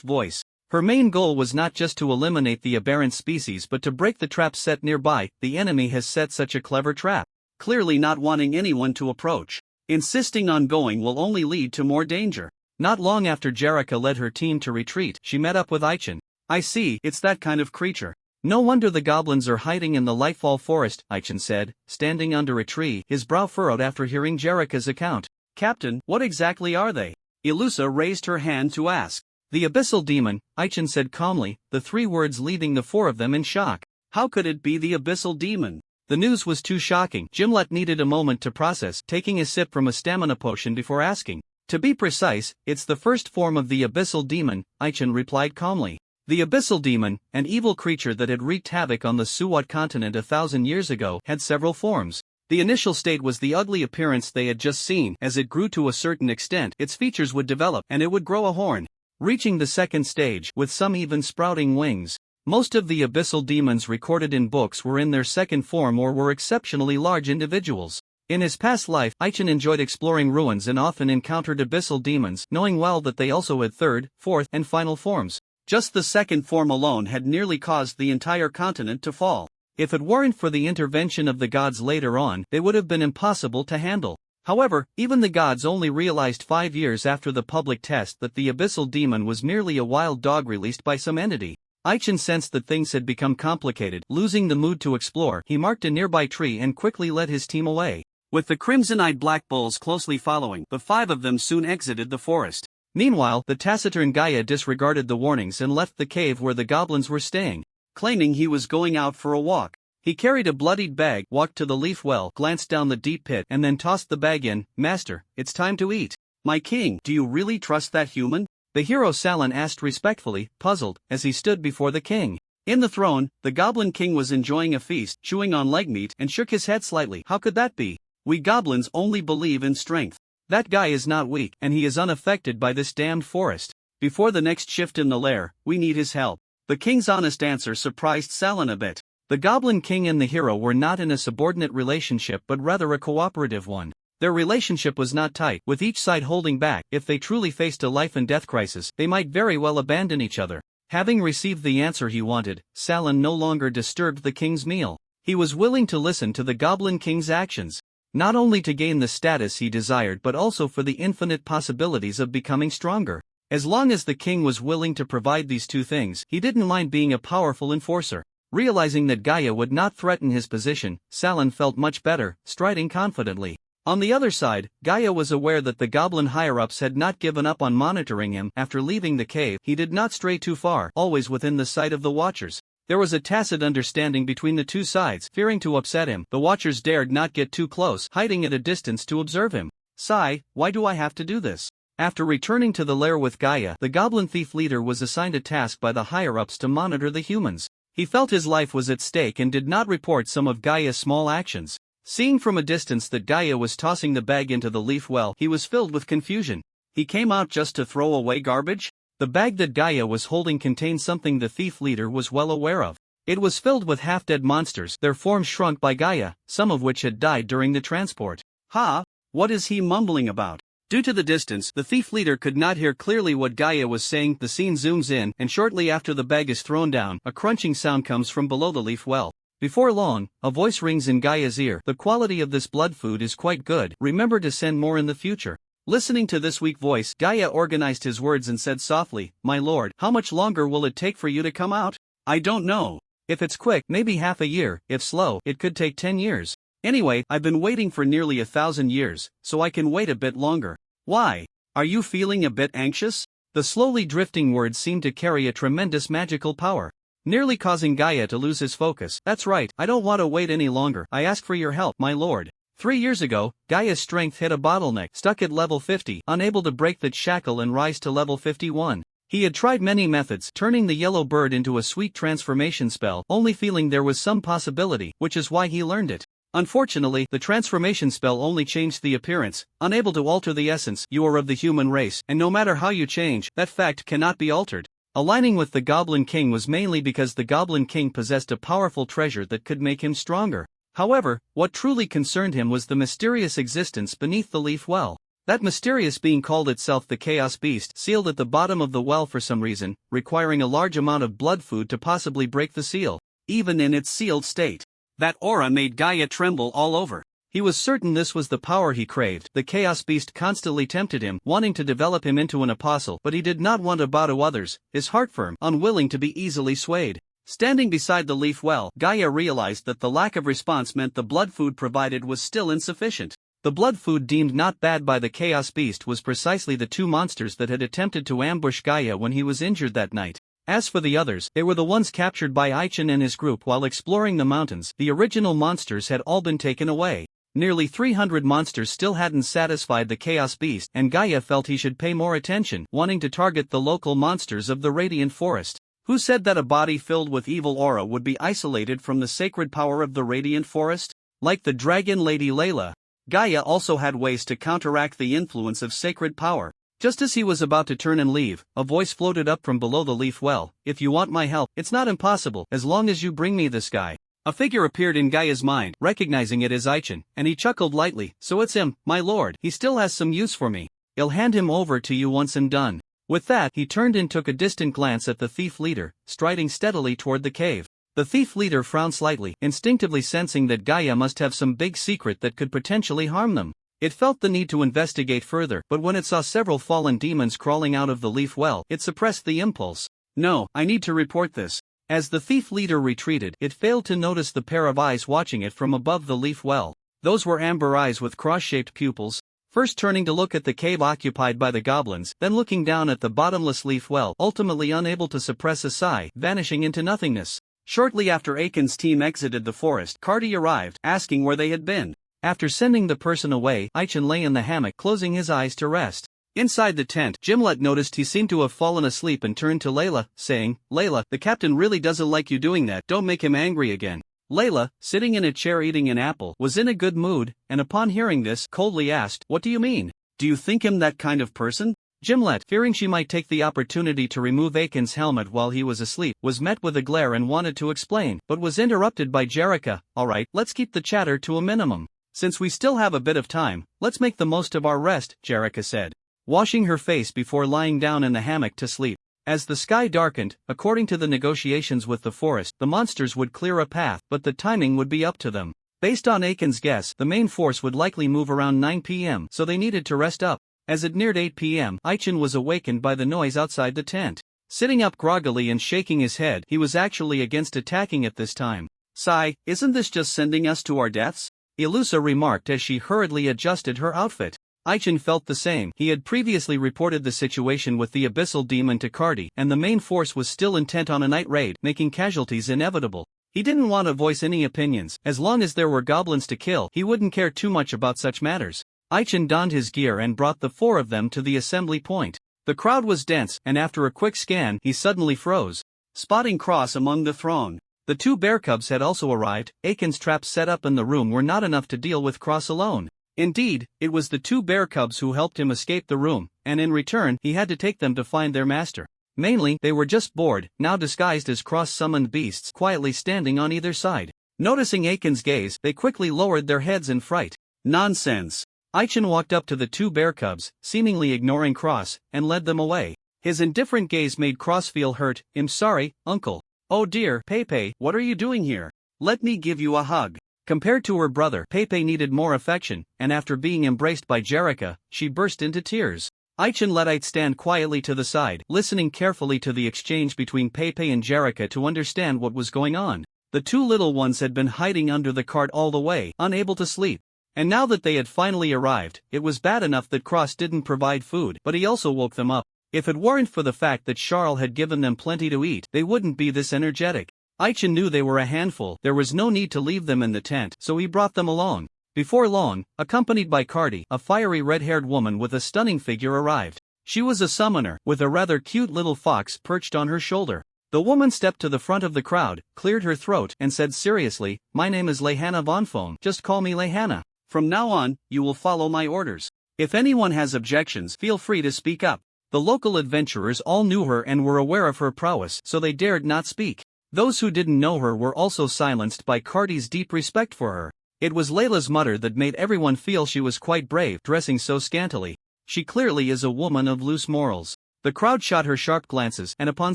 voice. Her main goal was not just to eliminate the aberrant species but to break the trap set nearby. The enemy has set such a clever trap, clearly not wanting anyone to approach. Insisting on going will only lead to more danger. Not long after Jerrica led her team to retreat, she met up with Aichin. I see, it's that kind of creature. No wonder the goblins are hiding in the Lightfall Forest, Aichin said, standing under a tree, his brow furrowed after hearing Jerrica's account. Captain, what exactly are they? Ilusa raised her hand to ask. The Abyssal Demon, Aichin said calmly, the 3 words leaving the 4 of them in shock. How could it be the Abyssal Demon? The news was too shocking. Gimlet needed a moment to process, taking a sip from a stamina potion before asking. To be precise, it's the first form of the Abyssal Demon, Aichin replied calmly. The Abyssal Demon, an evil creature that had wreaked havoc on the Suwat continent 1,000 years ago, had several forms. The initial state was the ugly appearance they had just seen. As it grew to a certain extent, its features would develop, and it would grow a horn, reaching the second stage, with some even sprouting wings. Most of the Abyssal Demons recorded in books were in their second form or were exceptionally large individuals. In his past life, Aichin enjoyed exploring ruins and often encountered Abyssal Demons, knowing well that they also had third, fourth, and final forms. Just the second form alone had nearly caused the entire continent to fall. If it weren't for the intervention of the gods later on, they would have been impossible to handle. However, even the gods only realized 5 years after the public test that the Abyssal Demon was merely a wild dog released by some entity. Aichin sensed that things had become complicated. Losing the mood to explore, he marked a nearby tree and quickly led his team away. With the crimson-eyed black bulls closely following, the 5 of them soon exited the forest. Meanwhile, the taciturn Gaia disregarded the warnings and left the cave where the goblins were staying, claiming he was going out for a walk. He carried a bloodied bag, walked to the leaf well, glanced down the deep pit, and then tossed the bag in. Master, it's time to eat. My king, do you really trust that human? The hero Salin asked respectfully, puzzled, as he stood before the king. In the throne, the Goblin King was enjoying a feast, chewing on leg meat, and shook his head slightly. How could that be? We goblins only believe in strength. That guy is not weak, and he is unaffected by this damned forest. Before the next shift in the lair, we need his help. The king's honest answer surprised Salin a bit. The Goblin King and the hero were not in a subordinate relationship but rather a cooperative one. Their relationship was not tight, with each side holding back. If they truly faced a life-and-death crisis, they might very well abandon each other. Having received the answer he wanted, Salin no longer disturbed the king's meal. He was willing to listen to the Goblin King's actions, not only to gain the status he desired but also for the infinite possibilities of becoming stronger. As long as the king was willing to provide these 2 things, he didn't mind being a powerful enforcer. Realizing that Gaia would not threaten his position, Salin felt much better, striding confidently. On the other side, Gaia was aware that the goblin higher-ups had not given up on monitoring him. After leaving the cave, he did not stray too far, always within the sight of the Watchers. There was a tacit understanding between the 2 sides. Fearing to upset him, the Watchers dared not get too close, hiding at a distance to observe him. Sigh, why do I have to do this? After returning to the lair with Gaia, the goblin thief leader was assigned a task by the higher-ups to monitor the humans. He felt his life was at stake and did not report some of Gaia's small actions. Seeing from a distance that Gaia was tossing the bag into the leaf well, he was filled with confusion. He came out just to throw away garbage? The bag that Gaia was holding contained something the thief leader was well aware of. It was filled with half-dead monsters, their forms shrunk by Gaia, some of which had died during the transport. Ha! What is he mumbling about? Due to the distance, the thief leader could not hear clearly what Gaia was saying. The scene zooms in, and shortly after the bag is thrown down, a crunching sound comes from below the leaf well. Before long, a voice rings in Gaia's ear. The quality of this blood food is quite good. Remember to send more in the future. Listening to this weak voice, Gaia organized his words and said softly, My lord, how much longer will it take for you to come out? I don't know. If it's quick, maybe half a year. If slow, it could take 10 years. Anyway, I've been waiting for nearly 1,000 years, so I can wait a bit longer. Why? Are you feeling a bit anxious? The slowly drifting words seemed to carry a tremendous magical power, nearly causing Gaia to lose his focus. That's right, I don't want to wait any longer. I ask for your help, my lord. 3 years ago, Gaia's strength hit a bottleneck, stuck at level 50, unable to break that shackle and rise to level 51. He had tried many methods, turning the yellow bird into a sweet transformation spell, only feeling there was some possibility, which is why he learned it. Unfortunately, the transformation spell only changed the appearance, unable to alter the essence. You are of the human race, and no matter how you change, that fact cannot be altered. Aligning with the Goblin King was mainly because the Goblin King possessed a powerful treasure that could make him stronger. However, what truly concerned him was the mysterious existence beneath the leaf well. That mysterious being called itself the Chaos Beast, sealed at the bottom of the well for some reason, requiring a large amount of blood food to possibly break the seal, even in its sealed state. That aura made Gaia tremble all over. He was certain this was the power he craved. The Chaos Beast constantly tempted him, wanting to develop him into an apostle, but he did not want to bow to others, his heart firm, unwilling to be easily swayed. Standing beside the leaf well, Gaia realized that the lack of response meant the blood food provided was still insufficient. The blood food deemed not bad by the Chaos Beast was precisely the two monsters that had attempted to ambush Gaia when he was injured that night. As for the others, they were the ones captured by Aichen and his group while exploring the mountains. The original monsters had all been taken away. Nearly 300 monsters still hadn't satisfied the Chaos Beast, and Gaia felt he should pay more attention, wanting to target the local monsters of the Radiant Forest. Who said that a body filled with evil aura would be isolated from the sacred power of the Radiant Forest? Like the dragon lady Layla, Gaia also had ways to counteract the influence of sacred power. Just as he was about to turn and leave, a voice floated up from below the leaf well. If you want my help, it's not impossible, as long as you bring me this guy. A figure appeared in Gaia's mind, recognizing it as Aichen, and he chuckled lightly. So it's him, my lord. He still has some use for me. I'll hand him over to you once I'm done. With that, he turned and took a distant glance at the thief leader, striding steadily toward the cave. The thief leader frowned slightly, instinctively sensing that Gaia must have some big secret that could potentially harm them. It felt the need to investigate further, but when it saw several fallen demons crawling out of the leaf well, it suppressed the impulse. No, I need to report this. As the thief leader retreated, it failed to notice the pair of eyes watching it from above the leaf well. Those were amber eyes with cross-shaped pupils, first turning to look at the cave occupied by the goblins, then looking down at the bottomless leaf well, ultimately unable to suppress a sigh, vanishing into nothingness. Shortly after Aiken's team exited the forest, Carty arrived, asking where they had been. After sending the person away, Aichen lay in the hammock, closing his eyes to rest. Inside the tent, Gimlet noticed he seemed to have fallen asleep and turned to Layla, saying, "Layla, the captain really doesn't like you doing that, don't make him angry again." Layla, sitting in a chair eating an apple, was in a good mood, and upon hearing this, coldly asked, "What do you mean? Do you think him that kind of person?" Gimlet, fearing she might take the opportunity to remove Aiken's helmet while he was asleep, was met with a glare and wanted to explain, but was interrupted by Jerica. "Alright, let's keep the chatter to a minimum. Since we still have a bit of time, let's make the most of our rest," Jerica said, washing her face before lying down in the hammock to sleep. As the sky darkened, according to the negotiations with the forest, the monsters would clear a path, but the timing would be up to them. Based on Aiken's guess, the main force would likely move around 9 p.m., so they needed to rest up. As it neared 8 p.m., Aichen was awakened by the noise outside the tent. Sitting up groggily and shaking his head, he was actually against attacking at this time. "Sigh, isn't this just sending us to our deaths?" Ilusa remarked as she hurriedly adjusted her outfit. Aichen felt the same. He had previously reported the situation with the abyssal demon to Carty, and the main force was still intent on a night raid, making casualties inevitable. He didn't want to voice any opinions. As long as there were goblins to kill, he wouldn't care too much about such matters. Aichen donned his gear and brought the four of them to the assembly point. The crowd was dense, and after a quick scan, he suddenly froze, spotting Cross among the throng. The two bear cubs had also arrived. Aiken's traps set up in the room were not enough to deal with Cross alone. Indeed, it was the two bear cubs who helped him escape the room, and in return, he had to take them to find their master. Mainly, they were just bored, now disguised as cross-summoned beasts quietly standing on either side. Noticing Aiken's gaze, they quickly lowered their heads in fright. "Nonsense." Aichen walked up to the two bear cubs, seemingly ignoring Cross, and led them away. His indifferent gaze made Cross feel hurt. "I'm sorry, uncle." "Oh dear, Pepe, what are you doing here? Let me give you a hug." Compared to her brother, Pepe needed more affection, and after being embraced by Jerica, she burst into tears. Aichen let Ait stand quietly to the side, listening carefully to the exchange between Pepe and Jerica to understand what was going on. The two little ones had been hiding under the cart all the way, unable to sleep. And now that they had finally arrived, it was bad enough that Cross didn't provide food, but he also woke them up. If it weren't for the fact that Charles had given them plenty to eat, they wouldn't be this energetic. Aichen knew they were a handful. There was no need to leave them in the tent, so he brought them along. Before long, accompanied by Carty, a fiery red-haired woman with a stunning figure arrived. She was a summoner, with a rather cute little fox perched on her shoulder. The woman stepped to the front of the crowd, cleared her throat, and said seriously, "My name is Lehana von Foam. Just call me Lehana. From now on, you will follow my orders. If anyone has objections, feel free to speak up." The local adventurers all knew her and were aware of her prowess, so they dared not speak. Those who didn't know her were also silenced by Carty's deep respect for her. It was Layla's mutter that made everyone feel she was quite brave, dressing so scantily. She clearly is a woman of loose morals. The crowd shot her sharp glances, and upon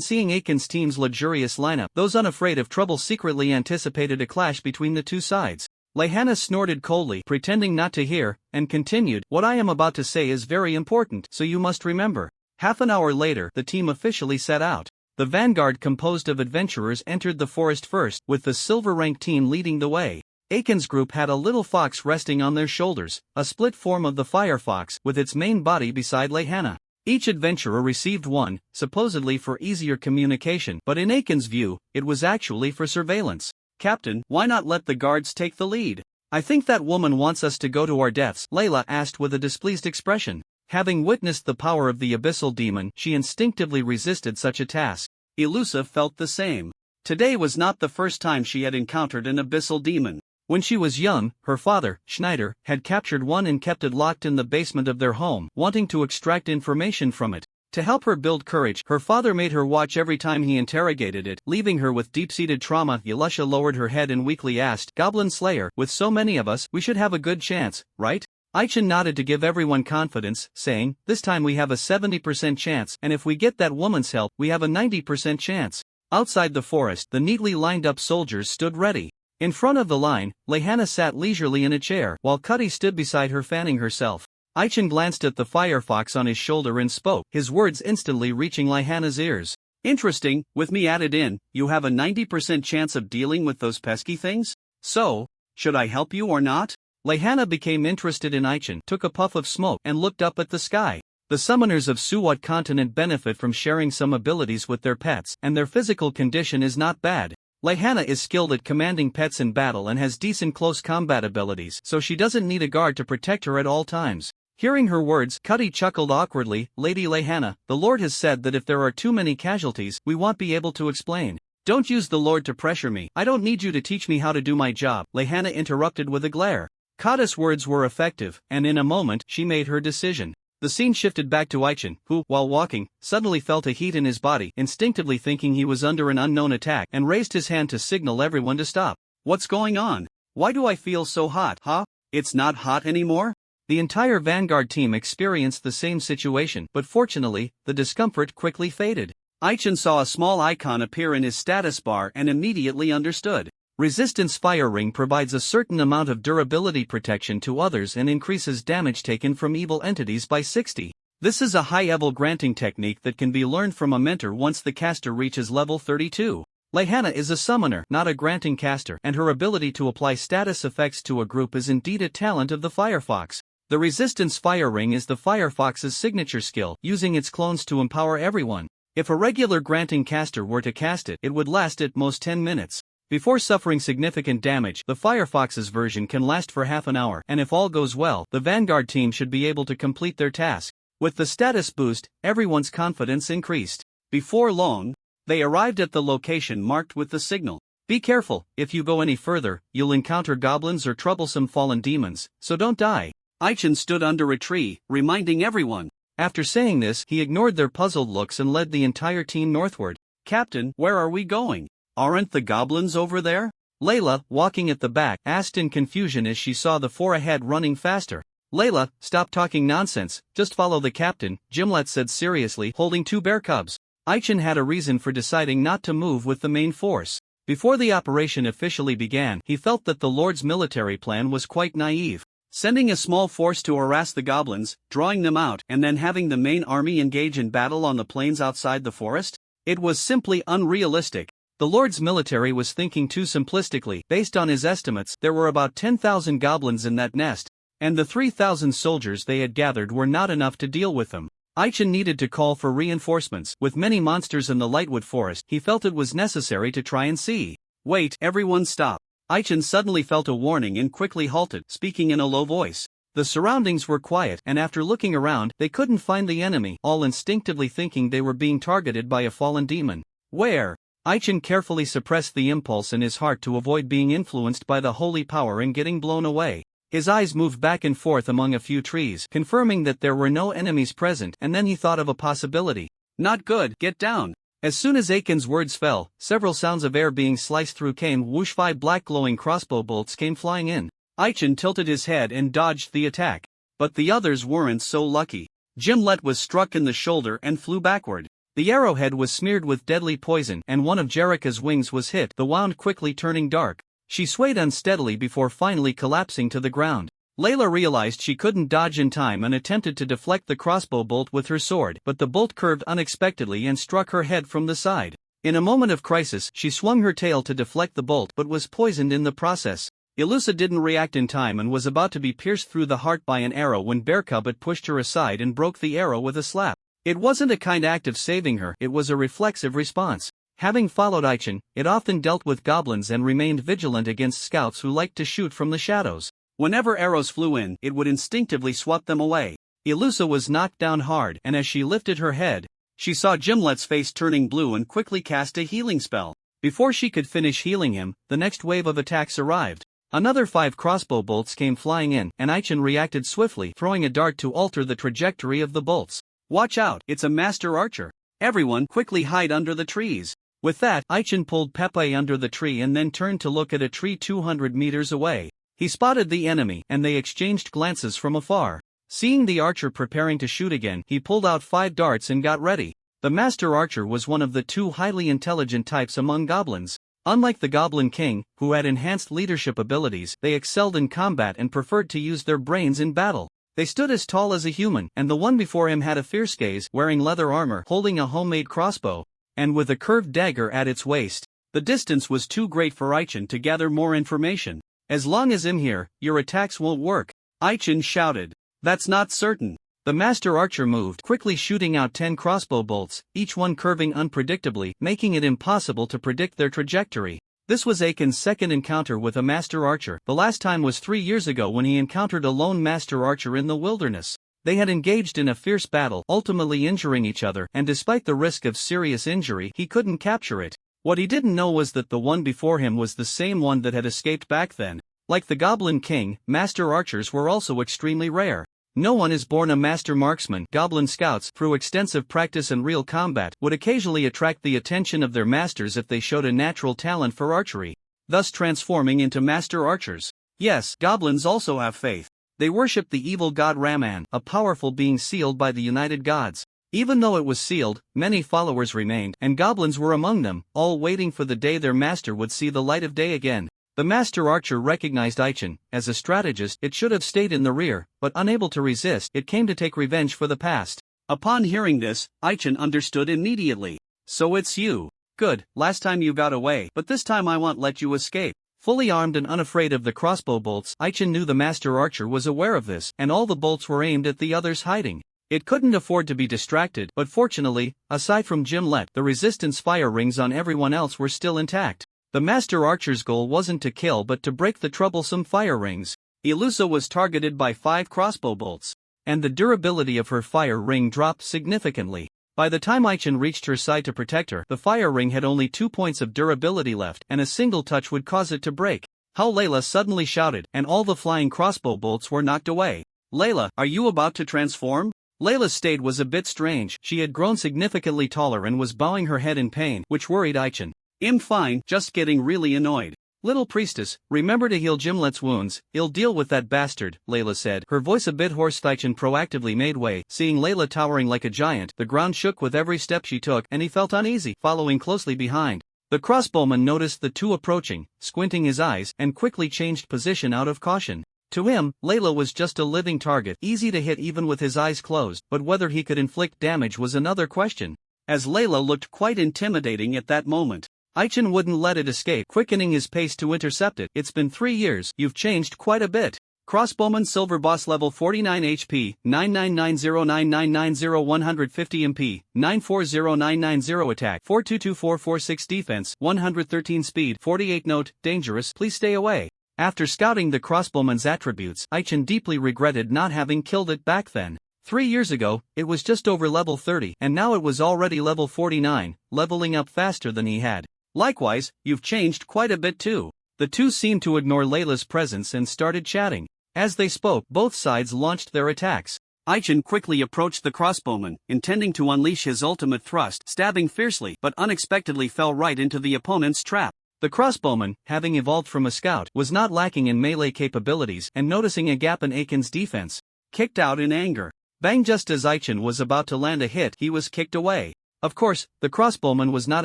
seeing Aiken's team's luxurious lineup, those unafraid of trouble secretly anticipated a clash between the two sides. Lehana snorted coldly, pretending not to hear, and continued, "What I am about to say is very important, so you must remember." Half an hour later, the team officially set out. The vanguard composed of adventurers entered the forest first, with the silver rank team leading the way. Aiken's group had a little fox resting on their shoulders, a split form of the firefox, with its main body beside Lehana. Each adventurer received one, supposedly for easier communication, but in Aiken's view, it was actually for surveillance. "Captain, why not let the guards take the lead? I think that woman wants us to go to our deaths," Layla asked with a displeased expression. Having witnessed the power of the abyssal demon, she instinctively resisted such a task. Elusa felt the same. Today was not the first time she had encountered an abyssal demon. When she was young, her father, Schneider, had captured one and kept it locked in the basement of their home, wanting to extract information from it. To help her build courage, her father made her watch every time he interrogated it, leaving her with deep-seated trauma. Elusha lowered her head and weakly asked, "Goblin Slayer, with so many of us, we should have a good chance, right?" Aichin nodded to give everyone confidence, saying, "This time we have a 70% chance, and if we get that woman's help, we have a 90% chance." Outside the forest, the neatly lined-up soldiers stood ready. In front of the line, Lehana sat leisurely in a chair, while Cuddy stood beside her fanning herself. Aichin glanced at the firefox on his shoulder and spoke, his words instantly reaching Lehana's ears. "Interesting, with me added in, you have a 90% chance of dealing with those pesky things? So, should I help you or not?" Lehana became interested in Aichin, took a puff of smoke, and looked up at the sky. The summoners of Suwat continent benefit from sharing some abilities with their pets, and their physical condition is not bad. Lehana is skilled at commanding pets in battle and has decent close combat abilities, so she doesn't need a guard to protect her at all times. Hearing her words, Cuddy chuckled awkwardly. "Lady Lehana, the Lord has said that if there are too many casualties, we won't be able to explain." "Don't use the Lord to pressure me. I don't need you to teach me how to do my job," Lehana interrupted with a glare. Kata's words were effective, and in a moment, she made her decision. The scene shifted back to Aichin, who, while walking, suddenly felt a heat in his body, instinctively thinking he was under an unknown attack, and raised his hand to signal everyone to stop. "What's going on? Why do I feel so hot, huh? It's not hot anymore?" The entire Vanguard team experienced the same situation, but fortunately, the discomfort quickly faded. Aichin saw a small icon appear in his status bar and immediately understood. Resistance Fire Ring provides a certain amount of durability protection to others and increases damage taken from evil entities by 60. This is a high-level granting technique that can be learned from a mentor once the caster reaches level 32. Lehana is a summoner, not a granting caster, and her ability to apply status effects to a group is indeed a talent of the Firefox. The Resistance Fire Ring is the Firefox's signature skill, using its clones to empower everyone. If a regular granting caster were to cast it, it would last at most 10 minutes. Before suffering significant damage, the Firefox's version can last for half an hour, and if all goes well, the Vanguard team should be able to complete their task. With the status boost, everyone's confidence increased. Before long, they arrived at the location marked with the signal. "Be careful, if you go any further, you'll encounter goblins or troublesome fallen demons, so don't die." Aichin stood under a tree, reminding everyone. After saying this, he ignored their puzzled looks and led the entire team northward. "Captain, where are we going? Aren't the goblins over there?" Layla, walking at the back, asked in confusion as she saw the four ahead running faster. "Layla, stop talking nonsense, just follow the captain," Gimlet said seriously, holding two bear cubs. Aichin had a reason for deciding not to move with the main force. Before the operation officially began, he felt that the Lord's military plan was quite naive. Sending a small force to harass the goblins, drawing them out, and then having the main army engage in battle on the plains outside the forest? It was simply unrealistic. The Lord's military was thinking too simplistically. Based on his estimates, there were about 10,000 goblins in that nest, and the 3,000 soldiers they had gathered were not enough to deal with them. Aichin needed to call for reinforcements. With many monsters in the Lightwood forest, he felt it was necessary to try and see. "Wait, everyone stop." Aichin suddenly felt a warning and quickly halted, speaking in a low voice. The surroundings were quiet, and after looking around, they couldn't find the enemy, all instinctively thinking they were being targeted by a fallen demon. "Where?" Aichin carefully suppressed the impulse in his heart to avoid being influenced by the holy power and getting blown away. His eyes moved back and forth among a few trees, confirming that there were no enemies present, and then he thought of a possibility. "Not good, get down." As soon as Aiken's words fell, several sounds of air being sliced through came whoosh. 5 black glowing crossbow bolts came flying in. Aichin tilted his head and dodged the attack. But the others weren't so lucky. Gimlet was struck in the shoulder and flew backward. The arrowhead was smeared with deadly poison and one of Jerrica's wings was hit, the wound quickly turning dark. She swayed unsteadily before finally collapsing to the ground. Layla realized she couldn't dodge in time and attempted to deflect the crossbow bolt with her sword, but the bolt curved unexpectedly and struck her head from the side. In a moment of crisis, she swung her tail to deflect the bolt but was poisoned in the process. Ilusa didn't react in time and was about to be pierced through the heart by an arrow when Bearcubit pushed her aside and broke the arrow with a slap. It wasn't a kind act of saving her, it was a reflexive response. Having followed Aichin, it often dealt with goblins and remained vigilant against scouts who liked to shoot from the shadows. Whenever arrows flew in, it would instinctively swat them away. Ilusa was knocked down hard, and as she lifted her head, she saw Gimlet's face turning blue and quickly cast a healing spell. Before she could finish healing him, the next wave of attacks arrived. Another 5 crossbow bolts came flying in, and Aichin reacted swiftly, throwing a dart to alter the trajectory of the bolts. "Watch out, it's a master archer. Everyone quickly hide under the trees." With that, Aichin pulled Pepe under the tree and then turned to look at a tree 200 meters away. He spotted the enemy, and they exchanged glances from afar. Seeing the archer preparing to shoot again, he pulled out 5 darts and got ready. The master archer was one of the 2 highly intelligent types among goblins. Unlike the Goblin King, who had enhanced leadership abilities, they excelled in combat and preferred to use their brains in battle. They stood as tall as a human, and the one before him had a fierce gaze, wearing leather armor, holding a homemade crossbow, and with a curved dagger at its waist. The distance was too great for Aichin to gather more information. "As long as I'm here, your attacks won't work," Aichin shouted. "That's not certain." The master archer moved, quickly shooting out 10 crossbow bolts, each one curving unpredictably, making it impossible to predict their trajectory. This was Aiken's second encounter with a master archer. The last time was 3 years ago when he encountered a lone master archer in the wilderness. They had engaged in a fierce battle, ultimately injuring each other, and despite the risk of serious injury, he couldn't capture it. What he didn't know was that the one before him was the same one that had escaped back then. Like the Goblin King, master archers were also extremely rare. No one is born a master marksman. Goblin scouts, through extensive practice and real combat, would occasionally attract the attention of their masters if they showed a natural talent for archery, thus transforming into master archers. Yes, goblins also have faith. They worship the evil god Raman, a powerful being sealed by the United Gods. Even though it was sealed, many followers remained, and goblins were among them, all waiting for the day their master would see the light of day again. The master archer recognized Aichin. As a strategist, it should have stayed in the rear, but unable to resist, it came to take revenge for the past. Upon hearing this, Aichin understood immediately. "So it's you. Good, last time you got away, but this time I won't let you escape." Fully armed and unafraid of the crossbow bolts, Aichin knew the master archer was aware of this, and all the bolts were aimed at the others hiding. It couldn't afford to be distracted, but fortunately, aside from Gimlet, the resistance fire rings on everyone else were still intact. The master archer's goal wasn't to kill but to break the troublesome fire rings. Ilusa was targeted by 5 crossbow bolts, and the durability of her fire ring dropped significantly. By the time Aichin reached her side to protect her, the fire ring had only 2 points of durability left, and a single touch would cause it to break. How Layla suddenly shouted, and all the flying crossbow bolts were knocked away. "Layla, are you about to transform?" Layla's state was a bit strange. She had grown significantly taller and was bowing her head in pain, which worried Aichin. "I'm fine, just getting really annoyed." "Little priestess, remember to heal Gimlet's wounds. I'll deal with that bastard," Layla said, her voice a bit hoarse. Aichin proactively made way. Seeing Layla towering like a giant, the ground shook with every step she took, and he felt uneasy, following closely behind. The crossbowman noticed the 2 approaching, squinting his eyes, and quickly changed position out of caution. To him, Layla was just a living target, easy to hit even with his eyes closed, but whether he could inflict damage was another question. As Layla looked quite intimidating at that moment, Aichin wouldn't let it escape, quickening his pace to intercept it. "It's been 3 years, you've changed quite a bit." Crossbowman Silver Boss level 49 HP, 99909990 150 MP, 940990 attack, 422446 defense, 113 speed, 48 note, dangerous, please stay away. After scouting the crossbowman's attributes, Aichin deeply regretted not having killed it back then. 3 years ago, it was just over level 30, and now it was already level 49, leveling up faster than he had. "Likewise, you've changed quite a bit too." The 2 seemed to ignore Layla's presence and started chatting. As they spoke, both sides launched their attacks. Aichin quickly approached the crossbowman, intending to unleash his ultimate thrust, stabbing fiercely, but unexpectedly fell right into the opponent's trap. The crossbowman, having evolved from a scout, was not lacking in melee capabilities and noticing a gap in Aiken's defense, kicked out in anger. Bang! Just as Aichen was about to land a hit, he was kicked away. Of course, the crossbowman was not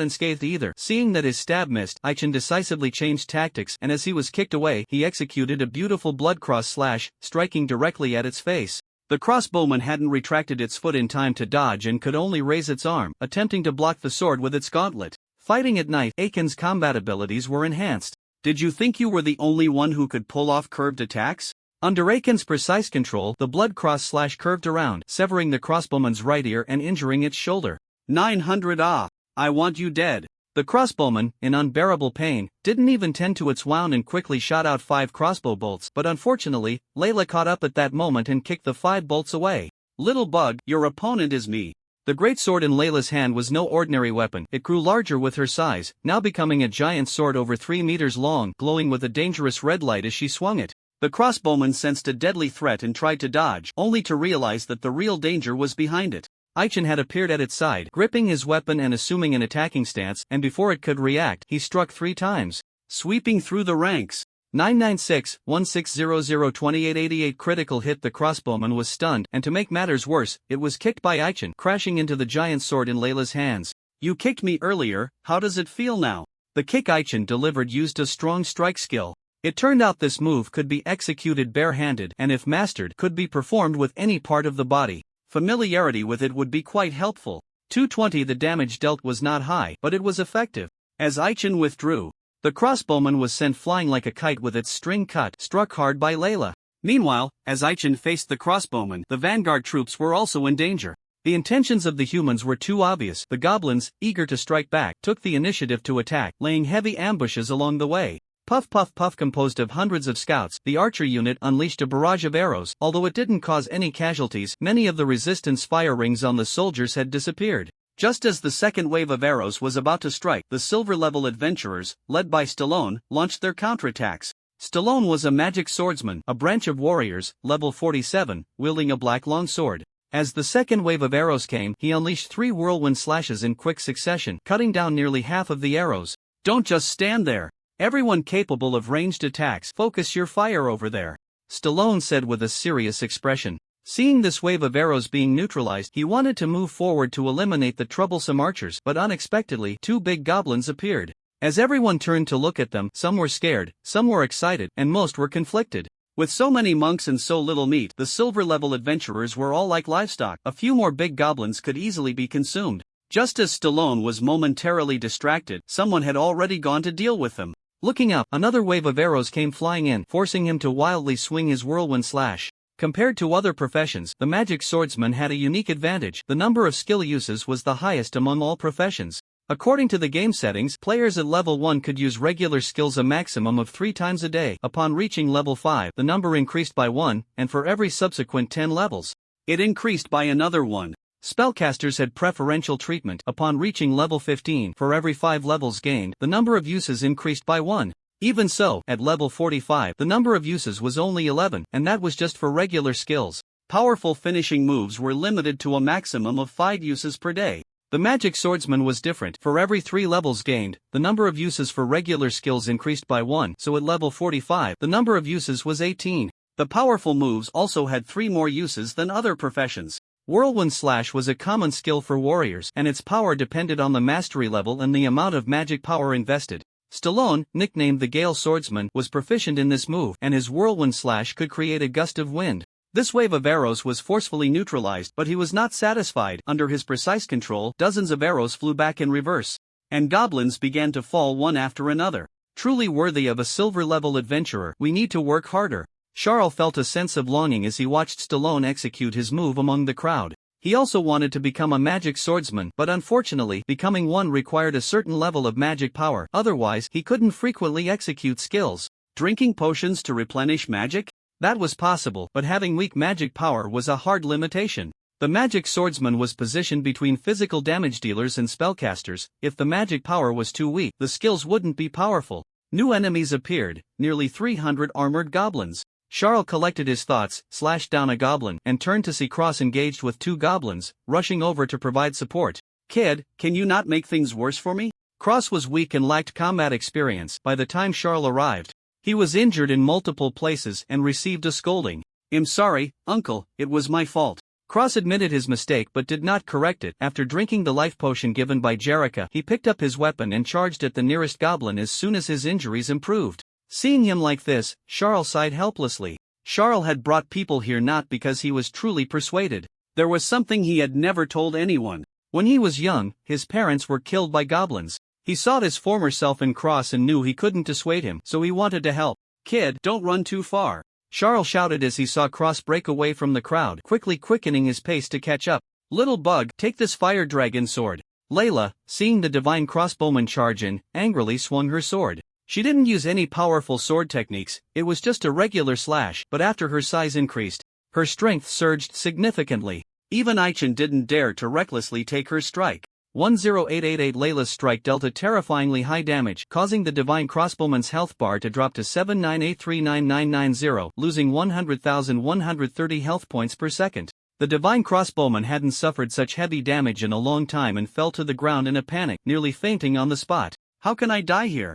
unscathed either. Seeing that his stab missed, Aichen decisively changed tactics, and as he was kicked away, he executed a beautiful blood cross slash, striking directly at its face. The crossbowman hadn't retracted its foot in time to dodge and could only raise its arm, attempting to block the sword with its gauntlet. Fighting at night, Aiken's combat abilities were enhanced. Did you think you were the only one who could pull off curved attacks? Under Aiken's precise control, the blood cross slash curved around, severing the crossbowman's right ear and injuring its shoulder. 900 Ah! I want you dead. The crossbowman, in unbearable pain, didn't even tend to its wound and quickly shot out 5 crossbow bolts, but unfortunately, Layla caught up at that moment and kicked the 5 bolts away. Little bug, your opponent is me. The great sword in Layla's hand was no ordinary weapon. It grew larger with her size, now becoming a giant sword over 3 meters long, glowing with a dangerous red light as she swung it. The crossbowman sensed a deadly threat and tried to dodge, only to realize that the real danger was behind it. Aichen had appeared at its side, gripping his weapon and assuming an attacking stance, and before it could react, he struck 3 times, sweeping through the ranks. 996, 1600, 2888 critical hit. The crossbowman was stunned, and to make matters worse, it was kicked by Aichen, crashing into the giant sword in Layla's hands. You kicked me earlier, how does it feel now? The kick Aichen delivered used a strong strike skill. It turned out this move could be executed barehanded and if mastered, could be performed with any part of the body. Familiarity with it would be quite helpful. 220. The damage dealt was not high, but it was effective. As Aichen withdrew, the crossbowman was sent flying like a kite with its string cut, struck hard by Layla. Meanwhile, as Aichen faced the crossbowman, the vanguard troops were also in danger. The intentions of the humans were too obvious. The goblins, eager to strike back, took the initiative to attack, laying heavy ambushes along the way. Puff puff puff. Composed of hundreds of scouts, the archer unit unleashed a barrage of arrows. Although it didn't cause any casualties, many of the resistance fire rings on the soldiers had disappeared. Just as the second wave of arrows was about to strike, the silver-level adventurers, led by Stallone, launched their counterattacks. Stallone was a magic swordsman, a branch of warriors, level 47, wielding a black longsword. As the second wave of arrows came, he unleashed 3 whirlwind slashes in quick succession, cutting down nearly half of the arrows. Don't just stand there. Everyone capable of ranged attacks, focus your fire over there, Stallone said with a serious expression. Seeing this wave of arrows being neutralized, he wanted to move forward to eliminate the troublesome archers, but unexpectedly, 2 big goblins appeared. As everyone turned to look at them, some were scared, some were excited, and most were conflicted. With so many monks and so little meat, the silver-level adventurers were all like livestock. A few more big goblins could easily be consumed. Just as Stallone was momentarily distracted, someone had already gone to deal with them. Looking up, another wave of arrows came flying in, forcing him to wildly swing his whirlwind slash. Compared to other professions, the magic swordsman had a unique advantage. The number of skill uses was the highest among all professions. According to the game settings, players at level 1 could use regular skills a maximum of 3 times a day. Upon reaching level 5, the number increased by 1, and for every subsequent 10 levels, it increased by another 1. Spellcasters had preferential treatment. Upon reaching level 15, for every 5 levels gained, the number of uses increased by 1. Even so, at level 45, the number of uses was only 11, and that was just for regular skills. Powerful finishing moves were limited to a maximum of 5 uses per day. The magic swordsman was different. For every 3 levels gained, the number of uses for regular skills increased by 1, so at level 45, the number of uses was 18. The powerful moves also had 3 more uses than other professions. Whirlwind Slash was a common skill for warriors, and its power depended on the mastery level and the amount of magic power invested. Stallone, nicknamed the Gale Swordsman, was proficient in this move, and his Whirlwind Slash could create a gust of wind. This wave of arrows was forcefully neutralized, but he was not satisfied. Under his precise control, dozens of arrows flew back in reverse, and goblins began to fall one after another. Truly worthy of a silver-level adventurer, we need to work harder. Charles felt a sense of longing as he watched Stallone execute his move among the crowd. He also wanted to become a magic swordsman, but unfortunately, becoming one required a certain level of magic power, otherwise, he couldn't frequently execute skills. Drinking potions to replenish magic? That was possible, but having weak magic power was a hard limitation. The magic swordsman was positioned between physical damage dealers and spellcasters. If the magic power was too weak, the skills wouldn't be powerful. New enemies appeared, nearly 300 armored goblins. Charles collected his thoughts, slashed down a goblin, and turned to see Cross engaged with 2 goblins, rushing over to provide support. "Kid, can you not make things worse for me?" Cross was weak and lacked combat experience by the time Charles arrived. He was injured in multiple places and received a scolding. "I'm sorry, uncle, it was my fault." Cross admitted his mistake but did not correct it. After drinking the life potion given by Jerica, he picked up his weapon and charged at the nearest goblin as soon as his injuries improved. Seeing him like this, Charles sighed helplessly. Charles had brought people here not because he was truly persuaded. There was something he had never told anyone. When he was young, his parents were killed by goblins. He saw his former self in Cross and knew he couldn't dissuade him, so he wanted to help. "Kid, don't run too far," Charles shouted as he saw Cross break away from the crowd, quickly quickening his pace to catch up. "Little bug, take this fire dragon sword." Layla, seeing the divine crossbowman charge in, angrily swung her sword. She didn't use any powerful sword techniques, it was just a regular slash, but after her size increased, her strength surged significantly. Even Aichen didn't dare to recklessly take her strike. 10888 Layla's strike dealt a terrifyingly high damage, causing the divine crossbowman's health bar to drop to 798399990, losing 100,130 health points per second. The divine crossbowman hadn't suffered such heavy damage in a long time and fell to the ground in a panic, nearly fainting on the spot. "How can I die here?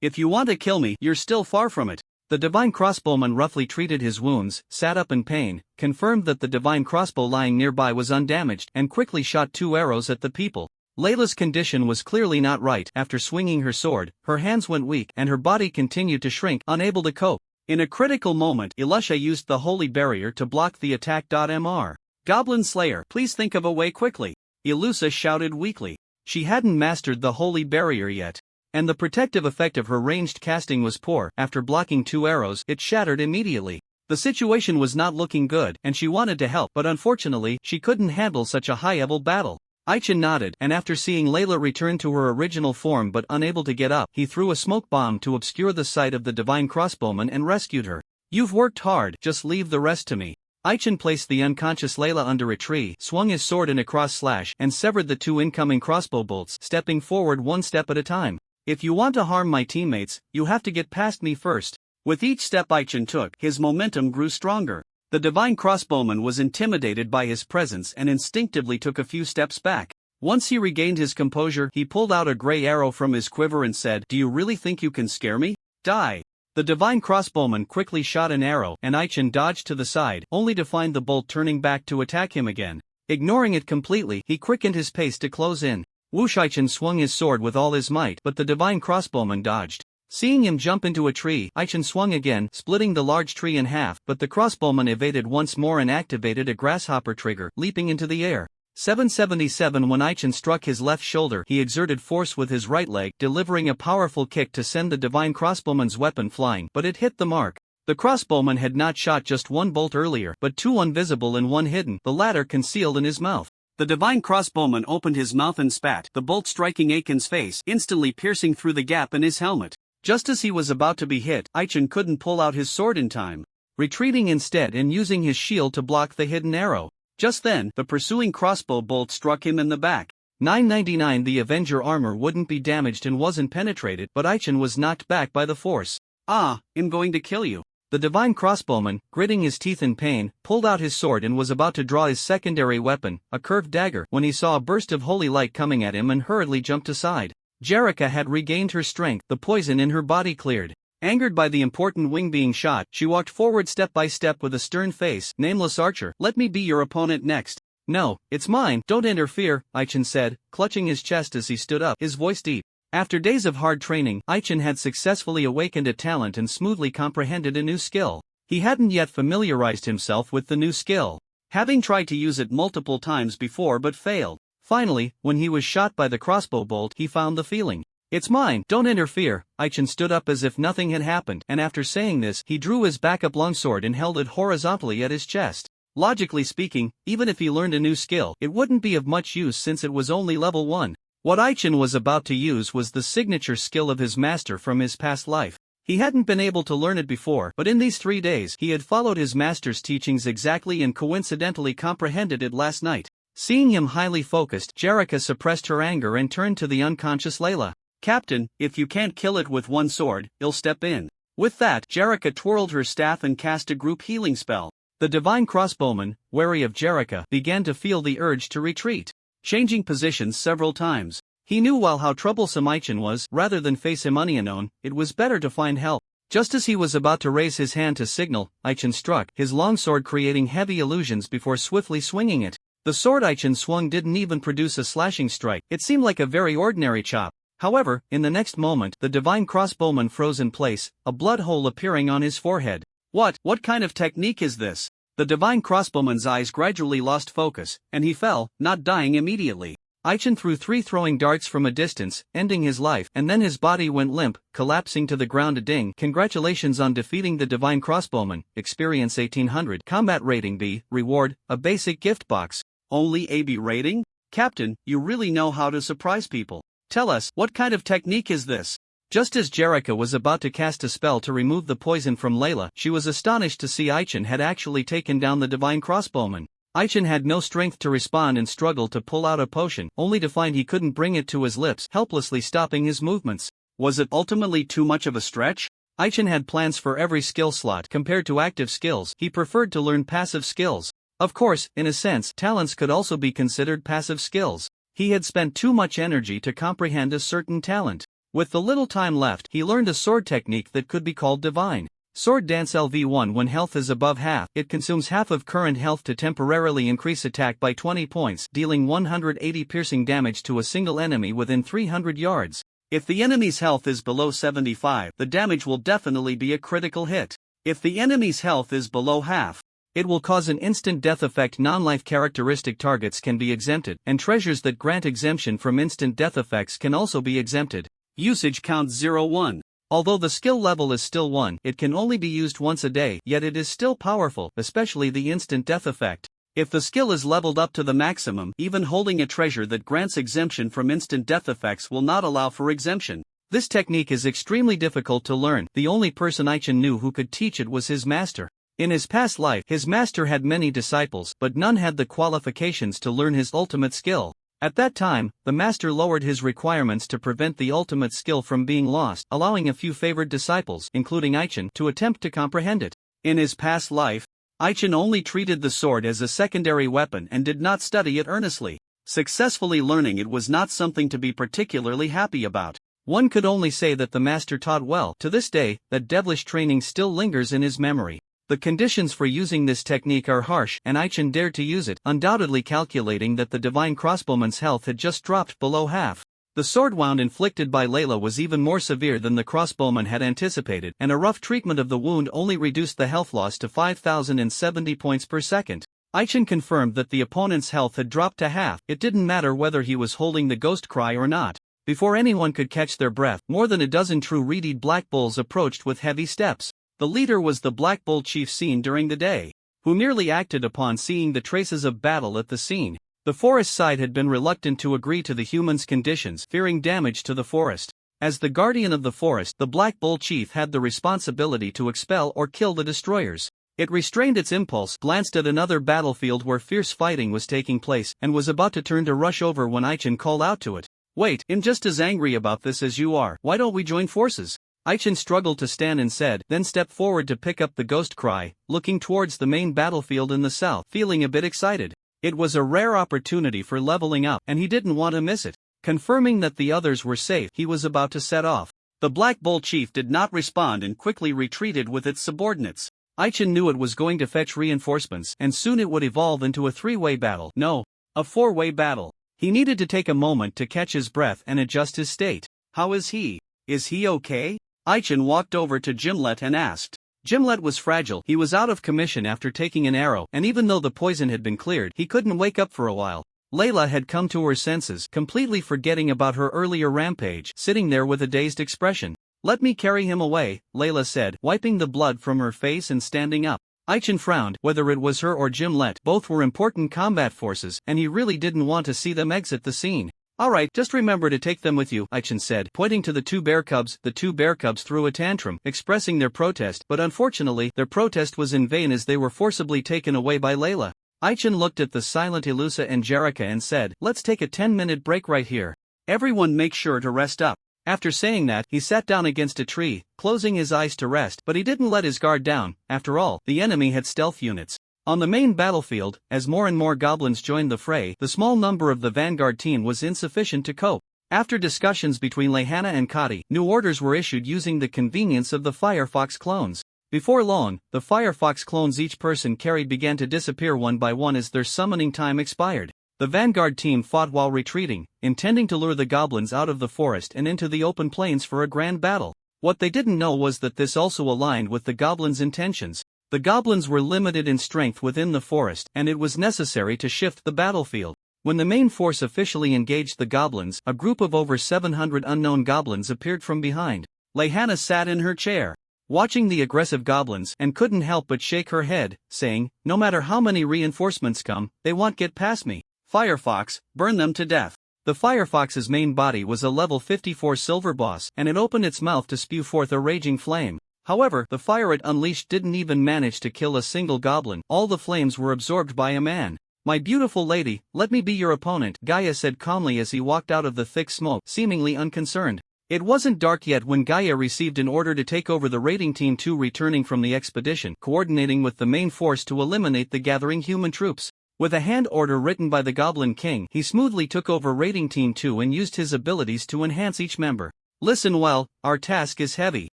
If you want to kill me, you're still far from it." The divine crossbowman roughly treated his wounds, sat up in pain, confirmed that the divine crossbow lying nearby was undamaged, and quickly shot 2 arrows at the people. Layla's condition was clearly not right. After swinging her sword, her hands went weak and her body continued to shrink, unable to cope. In a critical moment, Elisha used the holy barrier to block the attack. Mr. Goblin Slayer, please think of a way quickly, Elusa shouted weakly. She hadn't mastered the holy barrier yet, and the protective effect of her ranged casting was poor. After blocking 2 arrows, it shattered immediately. The situation was not looking good, and she wanted to help, but unfortunately, she couldn't handle such a high-level battle. Aichen nodded, and after seeing Layla return to her original form but unable to get up, he threw a smoke bomb to obscure the sight of the divine crossbowman and rescued her. "You've worked hard, just leave the rest to me." Aichen placed the unconscious Layla under a tree, swung his sword in a cross slash, and severed the 2 incoming crossbow bolts, stepping forward 1 step at a time. "If you want to harm my teammates, you have to get past me first." With each step Aichen took, his momentum grew stronger. The divine crossbowman was intimidated by his presence and instinctively took a few steps back. Once he regained his composure, he pulled out a gray arrow from his quiver and said, "Do you really think you can scare me? Die." The divine crossbowman quickly shot an arrow, and Aichen dodged to the side, only to find the bolt turning back to attack him again. Ignoring it completely, he quickened his pace to close in. Whoosh! Aichen swung his sword with all his might, but the divine crossbowman dodged. Seeing him jump into a tree, Aichen swung again, splitting the large tree in half, but the crossbowman evaded once more and activated a grasshopper trigger, leaping into the air. 777 When Aichen struck his left shoulder, he exerted force with his right leg, delivering a powerful kick to send the divine crossbowman's weapon flying, but it hit the mark. The crossbowman had not shot just 1 bolt earlier, but 2 invisible and 1 hidden, the latter concealed in his mouth. The divine crossbowman opened his mouth and spat, the bolt striking Aichen's face, instantly piercing through the gap in his helmet. Just as he was about to be hit, Aichen couldn't pull out his sword in time, retreating instead and using his shield to block the hidden arrow. Just then, the pursuing crossbow bolt struck him in the back. 999 The Avenger armor wouldn't be damaged and wasn't penetrated, but Aichen was knocked back by the force. "I'm going to kill you." The divine crossbowman, gritting his teeth in pain, pulled out his sword and was about to draw his secondary weapon, a curved dagger, when he saw a burst of holy light coming at him and hurriedly jumped aside. Jerica had regained her strength, the poison in her body cleared. Angered by the important wing being shot, she walked forward step by step with a stern face. "Nameless archer, let me be your opponent next." "No, it's mine, don't interfere," Aichen said, clutching his chest as he stood up, his voice deep. After days of hard training, Aichen had successfully awakened a talent and smoothly comprehended a new skill. He hadn't yet familiarized himself with the new skill, having tried to use it multiple times before but failed. Finally, when he was shot by the crossbow bolt, he found the feeling. "It's mine, don't interfere." Aichen stood up as if nothing had happened, and after saying this, he drew his backup longsword and held it horizontally at his chest. Logically speaking, even if he learned a new skill, it wouldn't be of much use since it was only level 1. What Aichen was about to use was the signature skill of his master from his past life. He hadn't been able to learn it before, but in these 3 days, he had followed his master's teachings exactly and coincidentally comprehended it last night. Seeing him highly focused, Jerica suppressed her anger and turned to the unconscious Layla. "Captain, if you can't kill it with 1 sword, I'll step in." With that, Jerica twirled her staff and cast a group healing spell. The divine crossbowman, wary of Jerica, began to feel the urge to retreat. Changing positions several times, He knew well how troublesome Aichen was. Rather than face him unknown, it was better to find help. Just as he was about to raise his hand to signal, Aichen struck his longsword, creating heavy illusions before swiftly swinging it. The sword Aichen swung didn't even produce a slashing strike. It seemed like a very ordinary chop. However, in the next moment, the divine crossbowman froze in place, a blood hole appearing on his forehead. What kind of technique is this? The divine crossbowman's eyes gradually lost focus, and he fell, not dying immediately. Aichen threw 3 throwing darts from a distance, ending his life, and then his body went limp, collapsing to the ground. Ding. Congratulations on defeating the divine crossbowman. Experience 1800. Combat rating B. Reward, a basic gift box. Only AB rating? Captain, you really know how to surprise people. Tell us, what kind of technique is this? Just as Jerrica was about to cast a spell to remove the poison from Layla, she was astonished to see Aichen had actually taken down the divine crossbowman. Aichen had no strength to respond and struggled to pull out a potion, only to find he couldn't bring it to his lips, helplessly stopping his movements. Was it ultimately too much of a stretch? Aichen had plans for every skill slot. Compared to active skills, he preferred to learn passive skills. Of course, in a sense, talents could also be considered passive skills. He had spent too much energy to comprehend a certain talent. With the little time left, he learned a sword technique that could be called divine. Sword Dance LV1. When health is above half, it consumes half of current health to temporarily increase attack by 20 points, dealing 180 piercing damage to a single enemy within 300 yards. If the enemy's health is below 75, the damage will definitely be a critical hit. If the enemy's health is below half, it will cause an instant death effect. Non-life characteristic targets can be exempted, and treasures that grant exemption from instant death effects can also be exempted. Usage count 0-1. Although the skill level is still 1, it can only be used once a day, yet it is still powerful, especially the instant death effect. If the skill is leveled up to the maximum, even holding a treasure that grants exemption from instant death effects will not allow for exemption. This technique is extremely difficult to learn. The only person Aichen knew who could teach it was his master. In his past life, his master had many disciples, but none had the qualifications to learn his ultimate skill. At that time, the master lowered his requirements to prevent the ultimate skill from being lost, allowing a few favored disciples, including Aichen, to attempt to comprehend it. In his past life, Aichen only treated the sword as a secondary weapon and did not study it earnestly. Successfully learning it was not something to be particularly happy about. One could only say that the master taught well. To this day, that devilish training still lingers in his memory. The conditions for using this technique are harsh, and Aichen dared to use it, undoubtedly calculating that the divine crossbowman's health had just dropped below half. The sword wound inflicted by Layla was even more severe than the crossbowman had anticipated, and a rough treatment of the wound only reduced the health loss to 5,070 points per second. Aichen confirmed that the opponent's health had dropped to half. It didn't matter whether he was holding the ghost cry or not. Before anyone could catch their breath, more than a dozen true reeded black bulls approached with heavy steps. The leader was the Black Bull chief seen during the day, who merely acted upon seeing the traces of battle at the scene. The forest side had been reluctant to agree to the humans' conditions, fearing damage to the forest. As the guardian of the forest, the Black Bull chief had the responsibility to expel or kill the destroyers. It restrained its impulse, glanced at another battlefield where fierce fighting was taking place, and was about to turn to rush over when Aichen called out to it. "Wait, I'm just as angry about this as you are. Why don't we join forces?" Aichen struggled to stand and said, then stepped forward to pick up the ghost cry, looking towards the main battlefield in the south, feeling a bit excited. It was a rare opportunity for leveling up, and he didn't want to miss it. Confirming that the others were safe, he was about to set off. The Black Bull chief did not respond and quickly retreated with its subordinates. Aichen knew it was going to fetch reinforcements, and soon it would evolve into a 3-way battle. No, a 4-way battle. He needed to take a moment to catch his breath and adjust his state. How is he? Is he okay? Aichen walked over to Gimlet and asked. Gimlet was fragile. He was out of commission after taking an arrow, and even though the poison had been cleared, he couldn't wake up for a while. Layla had come to her senses, completely forgetting about her earlier rampage, sitting there with a dazed expression. "Let me carry him away," Layla said, wiping the blood from her face and standing up. Aichen frowned. Whether it was her or Gimlet, both were important combat forces, and he really didn't want to see them exit the scene. "Alright, just remember to take them with you," Aichen said, pointing to the 2 bear cubs. The 2 bear cubs threw a tantrum, expressing their protest, but unfortunately, their protest was in vain as they were forcibly taken away by Layla. Aichen looked at the silent Ilusa and Jerrica and said, "Let's take a 10-minute break right here. Everyone make sure to rest up." After saying that, he sat down against a tree, closing his eyes to rest, but he didn't let his guard down. After all, the enemy had stealth units. On the main battlefield, as more and more goblins joined the fray, the small number of the vanguard team was insufficient to cope. After discussions between Lehana and Kati, new orders were issued using the convenience of the Firefox clones. Before long, the Firefox clones each person carried began to disappear one by one as their summoning time expired. The vanguard team fought while retreating, intending to lure the goblins out of the forest and into the open plains for a grand battle. What they didn't know was that this also aligned with the goblins' intentions. The goblins were limited in strength within the forest, and it was necessary to shift the battlefield. When the main force officially engaged the goblins, a group of over 700 unknown goblins appeared from behind. Lehana sat in her chair, watching the aggressive goblins, and couldn't help but shake her head, saying, "No matter how many reinforcements come, they won't get past me. Firefox, burn them to death." The Firefox's main body was a level 54 silver boss, and it opened its mouth to spew forth a raging flame. However, the fire it unleashed didn't even manage to kill a single goblin. All the flames were absorbed by a man. "My beautiful lady, let me be your opponent," Gaia said calmly as he walked out of the thick smoke, seemingly unconcerned. It wasn't dark yet when Gaia received an order to take over the raiding team 2 returning from the expedition, coordinating with the main force to eliminate the gathering human troops. With a hand order written by the Goblin King, he smoothly took over raiding team 2 and used his abilities to enhance each member. "Listen well, our task is heavy.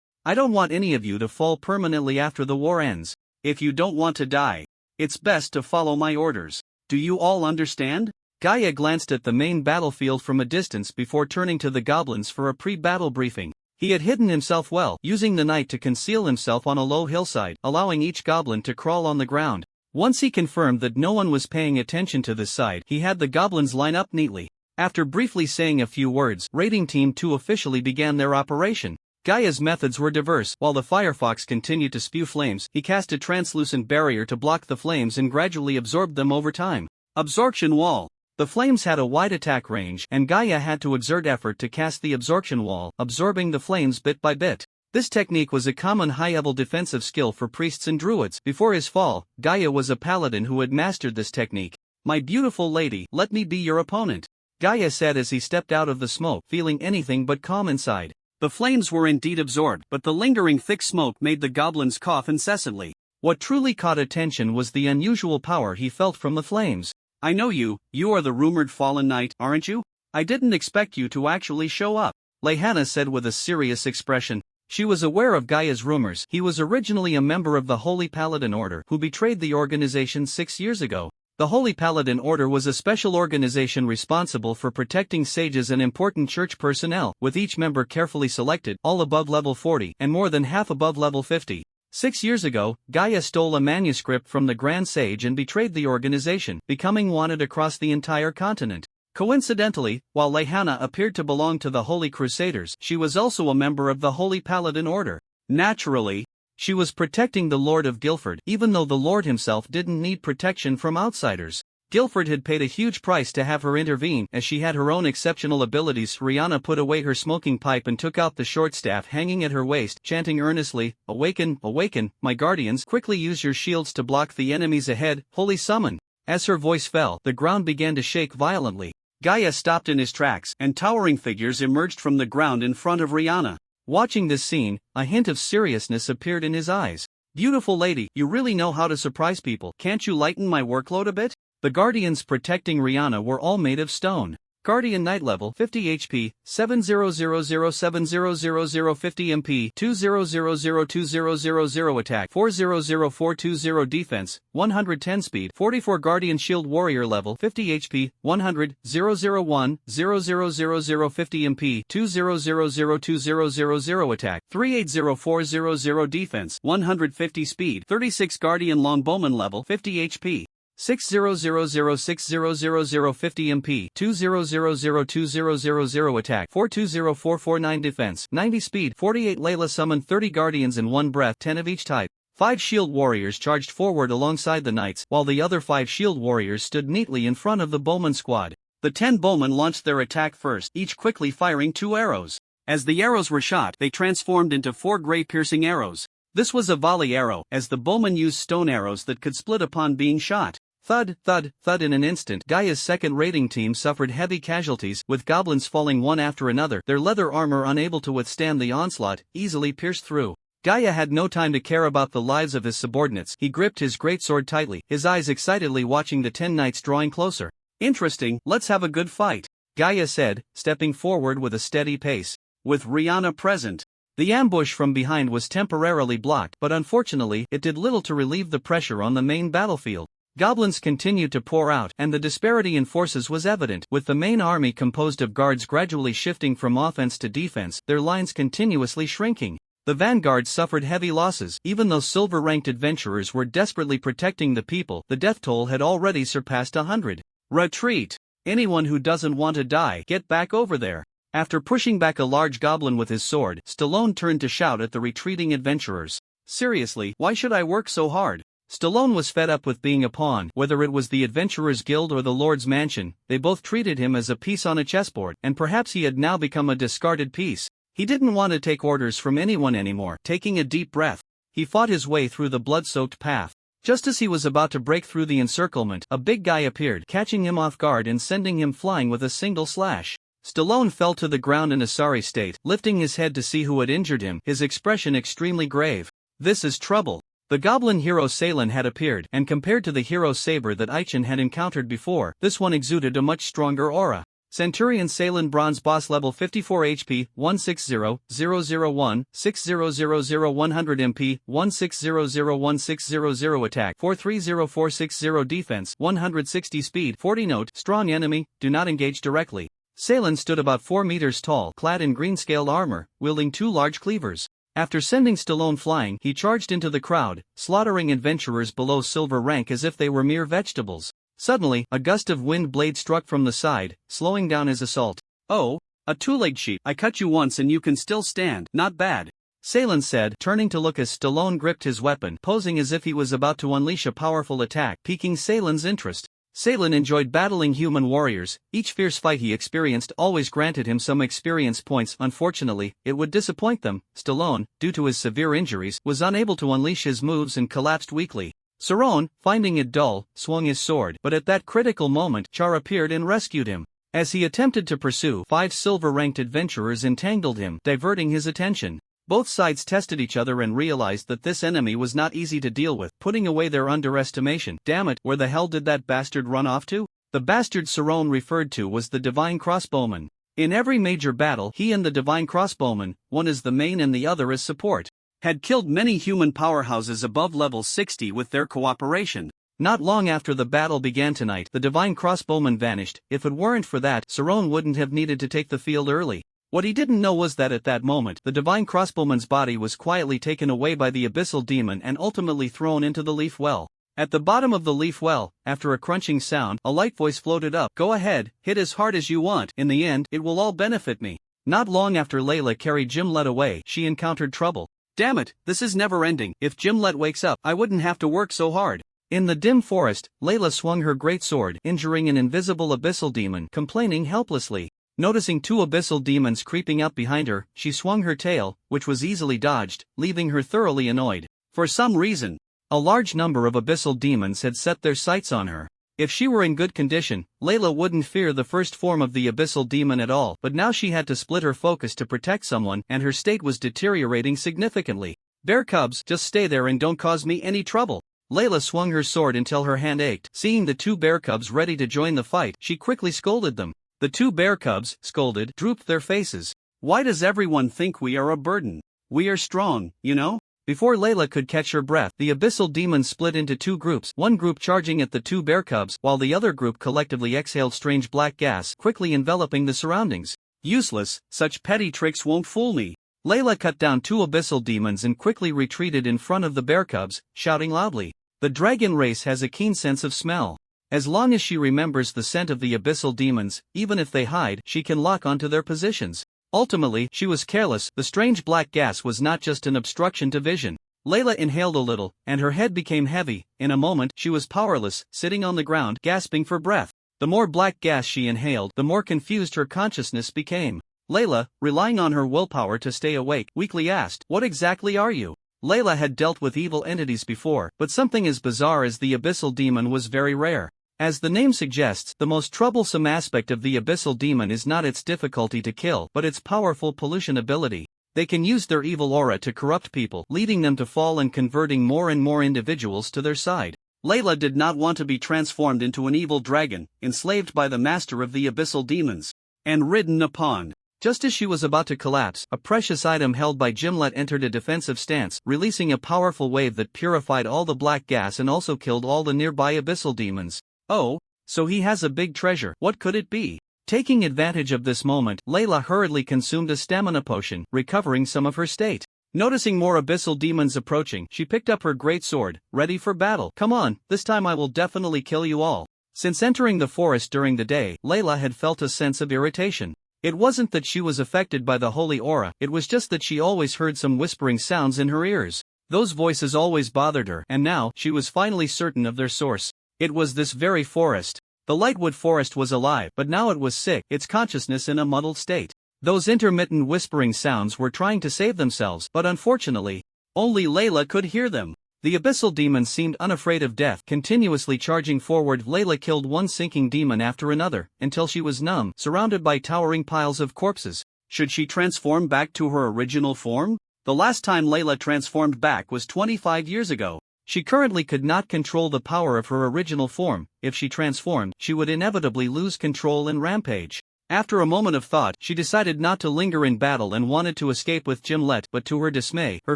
I don't want any of you to fall permanently after the war ends. If you don't want to die, it's best to follow my orders. Do you all understand?" Gaia glanced at the main battlefield from a distance before turning to the goblins for a pre-battle briefing. He had hidden himself well, using the night to conceal himself on a low hillside, allowing each goblin to crawl on the ground. Once he confirmed that no one was paying attention to this side, he had the goblins line up neatly. After briefly saying a few words, Raiding Team 2 officially began their operation. Gaia's methods were diverse. While the Firefox continued to spew flames, he cast a translucent barrier to block the flames and gradually absorbed them over time. Absorption wall. The flames had a wide attack range, and Gaia had to exert effort to cast the absorption wall, absorbing the flames bit by bit. This technique was a common high-level defensive skill for priests and druids. Before his fall, Gaia was a paladin who had mastered this technique. "My beautiful lady, let me be your opponent," Gaia said as he stepped out of the smoke, feeling anything but calm inside. The flames were indeed absorbed, but the lingering thick smoke made the goblins cough incessantly. What truly caught attention was the unusual power he felt from the flames. "I know you are the rumored fallen knight, aren't you? I didn't expect you to actually show up," Lehana said with a serious expression. She was aware of Gaia's rumors. He was originally a member of the Holy Paladin Order who betrayed the organization 6 years ago. The Holy Paladin Order was a special organization responsible for protecting sages and important church personnel, with each member carefully selected, all above level 40 and more than half above level 50. 6 years ago, Gaia stole a manuscript from the Grand Sage and betrayed the organization, becoming wanted across the entire continent. Coincidentally, while Lehana appeared to belong to the Holy Crusaders, she was also a member of the Holy Paladin Order. Naturally, she was protecting the Lord of Guildford, even though the Lord himself didn't need protection from outsiders. Guildford had paid a huge price to have her intervene, as she had her own exceptional abilities. Rihanna put away her smoking pipe and took out the short staff hanging at her waist, chanting earnestly, "Awaken, awaken, my guardians, quickly use your shields to block the enemies ahead, holy summon." As her voice fell, the ground began to shake violently. Gaia stopped in his tracks, and towering figures emerged from the ground in front of Rihanna. Watching this scene, a hint of seriousness appeared in his eyes. "Beautiful lady, you really know how to surprise people. Can't you lighten my workload a bit?" The guardians protecting Rihanna were all made of stone. Guardian Knight level 50 HP, 7000700050 MP, 20002000 attack, 400420 defense, 110 speed, 44 Guardian Shield Warrior level 50 HP, 100 001000050 MP, 20002000 attack, 380400 defense, 150 speed, 36 Guardian Longbowman level 50 HP. 600060050 MP, 20002000 attack, 420449 defense, 90 speed, 48 Layla summoned 30 guardians in one breath, 10 of each type. 5 shield warriors charged forward alongside the knights, while the other 5 shield warriors stood neatly in front of the bowman squad. The 10 bowmen launched their attack first, each quickly firing 2 arrows. As the arrows were shot, they transformed into 4 gray piercing arrows. This was a volley arrow, as the bowmen used stone arrows that could split upon being shot. Thud, thud, thud. In an instant, Gaia's second raiding team suffered heavy casualties, with goblins falling one after another, their leather armor unable to withstand the onslaught, easily pierced through. Gaia had no time to care about the lives of his subordinates. He gripped his greatsword tightly, his eyes excitedly watching the 10 knights drawing closer. "Interesting, let's have a good fight." Gaia said, stepping forward with a steady pace. With Rihanna present, the ambush from behind was temporarily blocked, but unfortunately it did little to relieve the pressure on the main battlefield. Goblins continued to pour out, and the disparity in forces was evident. With the main army composed of guards gradually shifting from offense to defense, their lines continuously shrinking. The vanguard suffered heavy losses. Even though silver-ranked adventurers were desperately protecting the people, the death toll had already surpassed 100. Retreat! Anyone who doesn't want to die, get back over there. After pushing back a large goblin with his sword, Stallone turned to shout at the retreating adventurers. Seriously, why should I work so hard? Stallone was fed up with being a pawn. Whether it was the Adventurers Guild or the Lord's Mansion, they both treated him as a piece on a chessboard, and perhaps he had now become a discarded piece. He didn't want to take orders from anyone anymore. Taking a deep breath, he fought his way through the blood-soaked path. Just as he was about to break through the encirclement, a big guy appeared, catching him off guard and sending him flying with a single slash. Stallone fell to the ground in a sorry state, lifting his head to see who had injured him, his expression extremely grave. This is trouble. The goblin hero Salen had appeared, and compared to the hero Saber that Aichin had encountered before, this one exuded a much stronger aura. Centurion Salen Bronze Boss Level 54 HP, 160001, 6000100 MP, 16001600 Attack, 430460 Defense, 160 Speed, 40 Note, Strong Enemy, do not engage directly. Salen stood about 4 meters tall, clad in green-scaled armor, wielding 2 large cleavers. After sending Stallone flying, he charged into the crowd, slaughtering adventurers below silver rank as if they were mere vegetables. Suddenly, a gust of wind blade struck from the side, slowing down his assault. Oh, a two-legged sheep. I cut you once and you can still stand. Not bad. Salen said, turning to look as Stallone gripped his weapon, posing as if he was about to unleash a powerful attack, piquing Salen's interest. Salen enjoyed battling human warriors. Each fierce fight he experienced always granted him some experience points. Unfortunately, it would disappoint them. Stallone, due to his severe injuries, was unable to unleash his moves and collapsed weakly. Cerrone, finding it dull, swung his sword, but at that critical moment, Char appeared and rescued him. As he attempted to pursue, 5 silver-ranked adventurers entangled him, diverting his attention. Both sides tested each other and realized that this enemy was not easy to deal with, putting away their underestimation. Damn it, where the hell did that bastard run off to? The bastard Cerrone referred to was the Divine Crossbowman. In every major battle, he and the Divine Crossbowman, one as the main and the other as support, had killed many human powerhouses above level 60 with their cooperation. Not long after the battle began tonight, the Divine Crossbowman vanished. If it weren't for that, Cerrone wouldn't have needed to take the field early. What he didn't know was that at that moment, the Divine Crossbowman's body was quietly taken away by the Abyssal Demon and ultimately thrown into the Leaf Well. At the bottom of the Leaf Well, after a crunching sound, a light voice floated up. Go ahead, hit as hard as you want. In the end, it will all benefit me. Not long after Layla carried Gimlet away, she encountered trouble. Damn it, this is never ending. If Gimlet wakes up, I wouldn't have to work so hard. In the dim forest, Layla swung her great sword, injuring an invisible Abyssal Demon, complaining helplessly. Noticing 2 abyssal demons creeping up behind her, she swung her tail, which was easily dodged, leaving her thoroughly annoyed. For some reason, a large number of abyssal demons had set their sights on her. If she were in good condition, Layla wouldn't fear the first form of the abyssal demon at all, but now she had to split her focus to protect someone, and her state was deteriorating significantly. Bear cubs, just stay there and don't cause me any trouble. Layla swung her sword until her hand ached. Seeing the 2 bear cubs ready to join the fight, she quickly scolded them. The 2 bear cubs, scolded, drooped their faces. Why does everyone think we are a burden? We are strong, you know? Before Layla could catch her breath, the abyssal demons split into 2 groups, one group charging at the 2 bear cubs, while the other group collectively exhaled strange black gas, quickly enveloping the surroundings. Useless, such petty tricks won't fool me. Layla cut down 2 abyssal demons and quickly retreated in front of the bear cubs, shouting loudly. The dragon race has a keen sense of smell. As long as she remembers the scent of the abyssal demons, even if they hide, she can lock onto their positions. Ultimately, she was careless. The strange black gas was not just an obstruction to vision. Layla inhaled a little, and her head became heavy. In a moment, she was powerless, sitting on the ground, gasping for breath. The more black gas she inhaled, the more confused her consciousness became. Layla, relying on her willpower to stay awake, weakly asked, "What exactly are you?" Layla had dealt with evil entities before, but something as bizarre as the abyssal demon was very rare. As the name suggests, the most troublesome aspect of the abyssal demon is not its difficulty to kill, but its powerful pollution ability. They can use their evil aura to corrupt people, leading them to fall and converting more and more individuals to their side. Layla did not want to be transformed into an evil dragon, enslaved by the master of the abyssal demons. and ridden upon. Just as she was about to collapse, a precious item held by Gimlet entered a defensive stance, releasing a powerful wave that purified all the black gas and also killed all the nearby abyssal demons. Oh, so he has a big treasure. What could it be? Taking advantage of this moment, Layla hurriedly consumed a stamina potion, recovering some of her state. Noticing more abyssal demons approaching, she picked up her great sword, ready for battle. Come on, this time I will definitely kill you all. Since entering the forest during the day, Layla had felt a sense of irritation. It wasn't that she was affected by the holy aura, it was just that she always heard some whispering sounds in her ears. Those voices always bothered her, and now, she was finally certain of their source. It was this very forest. The Lightwood Forest was alive, but now it was sick, its consciousness in a muddled state. Those intermittent whispering sounds were trying to save themselves, but unfortunately, only Layla could hear them. The abyssal demons seemed unafraid of death, continuously charging forward. Layla killed one sinking demon after another, until she was numb, surrounded by towering piles of corpses. Should she transform back to her original form? The last time Layla transformed back was 25 years ago. She currently could not control the power of her original form. If she transformed, she would inevitably lose control and rampage. After a moment of thought, she decided not to linger in battle and wanted to escape with Gimlet, but to her dismay, her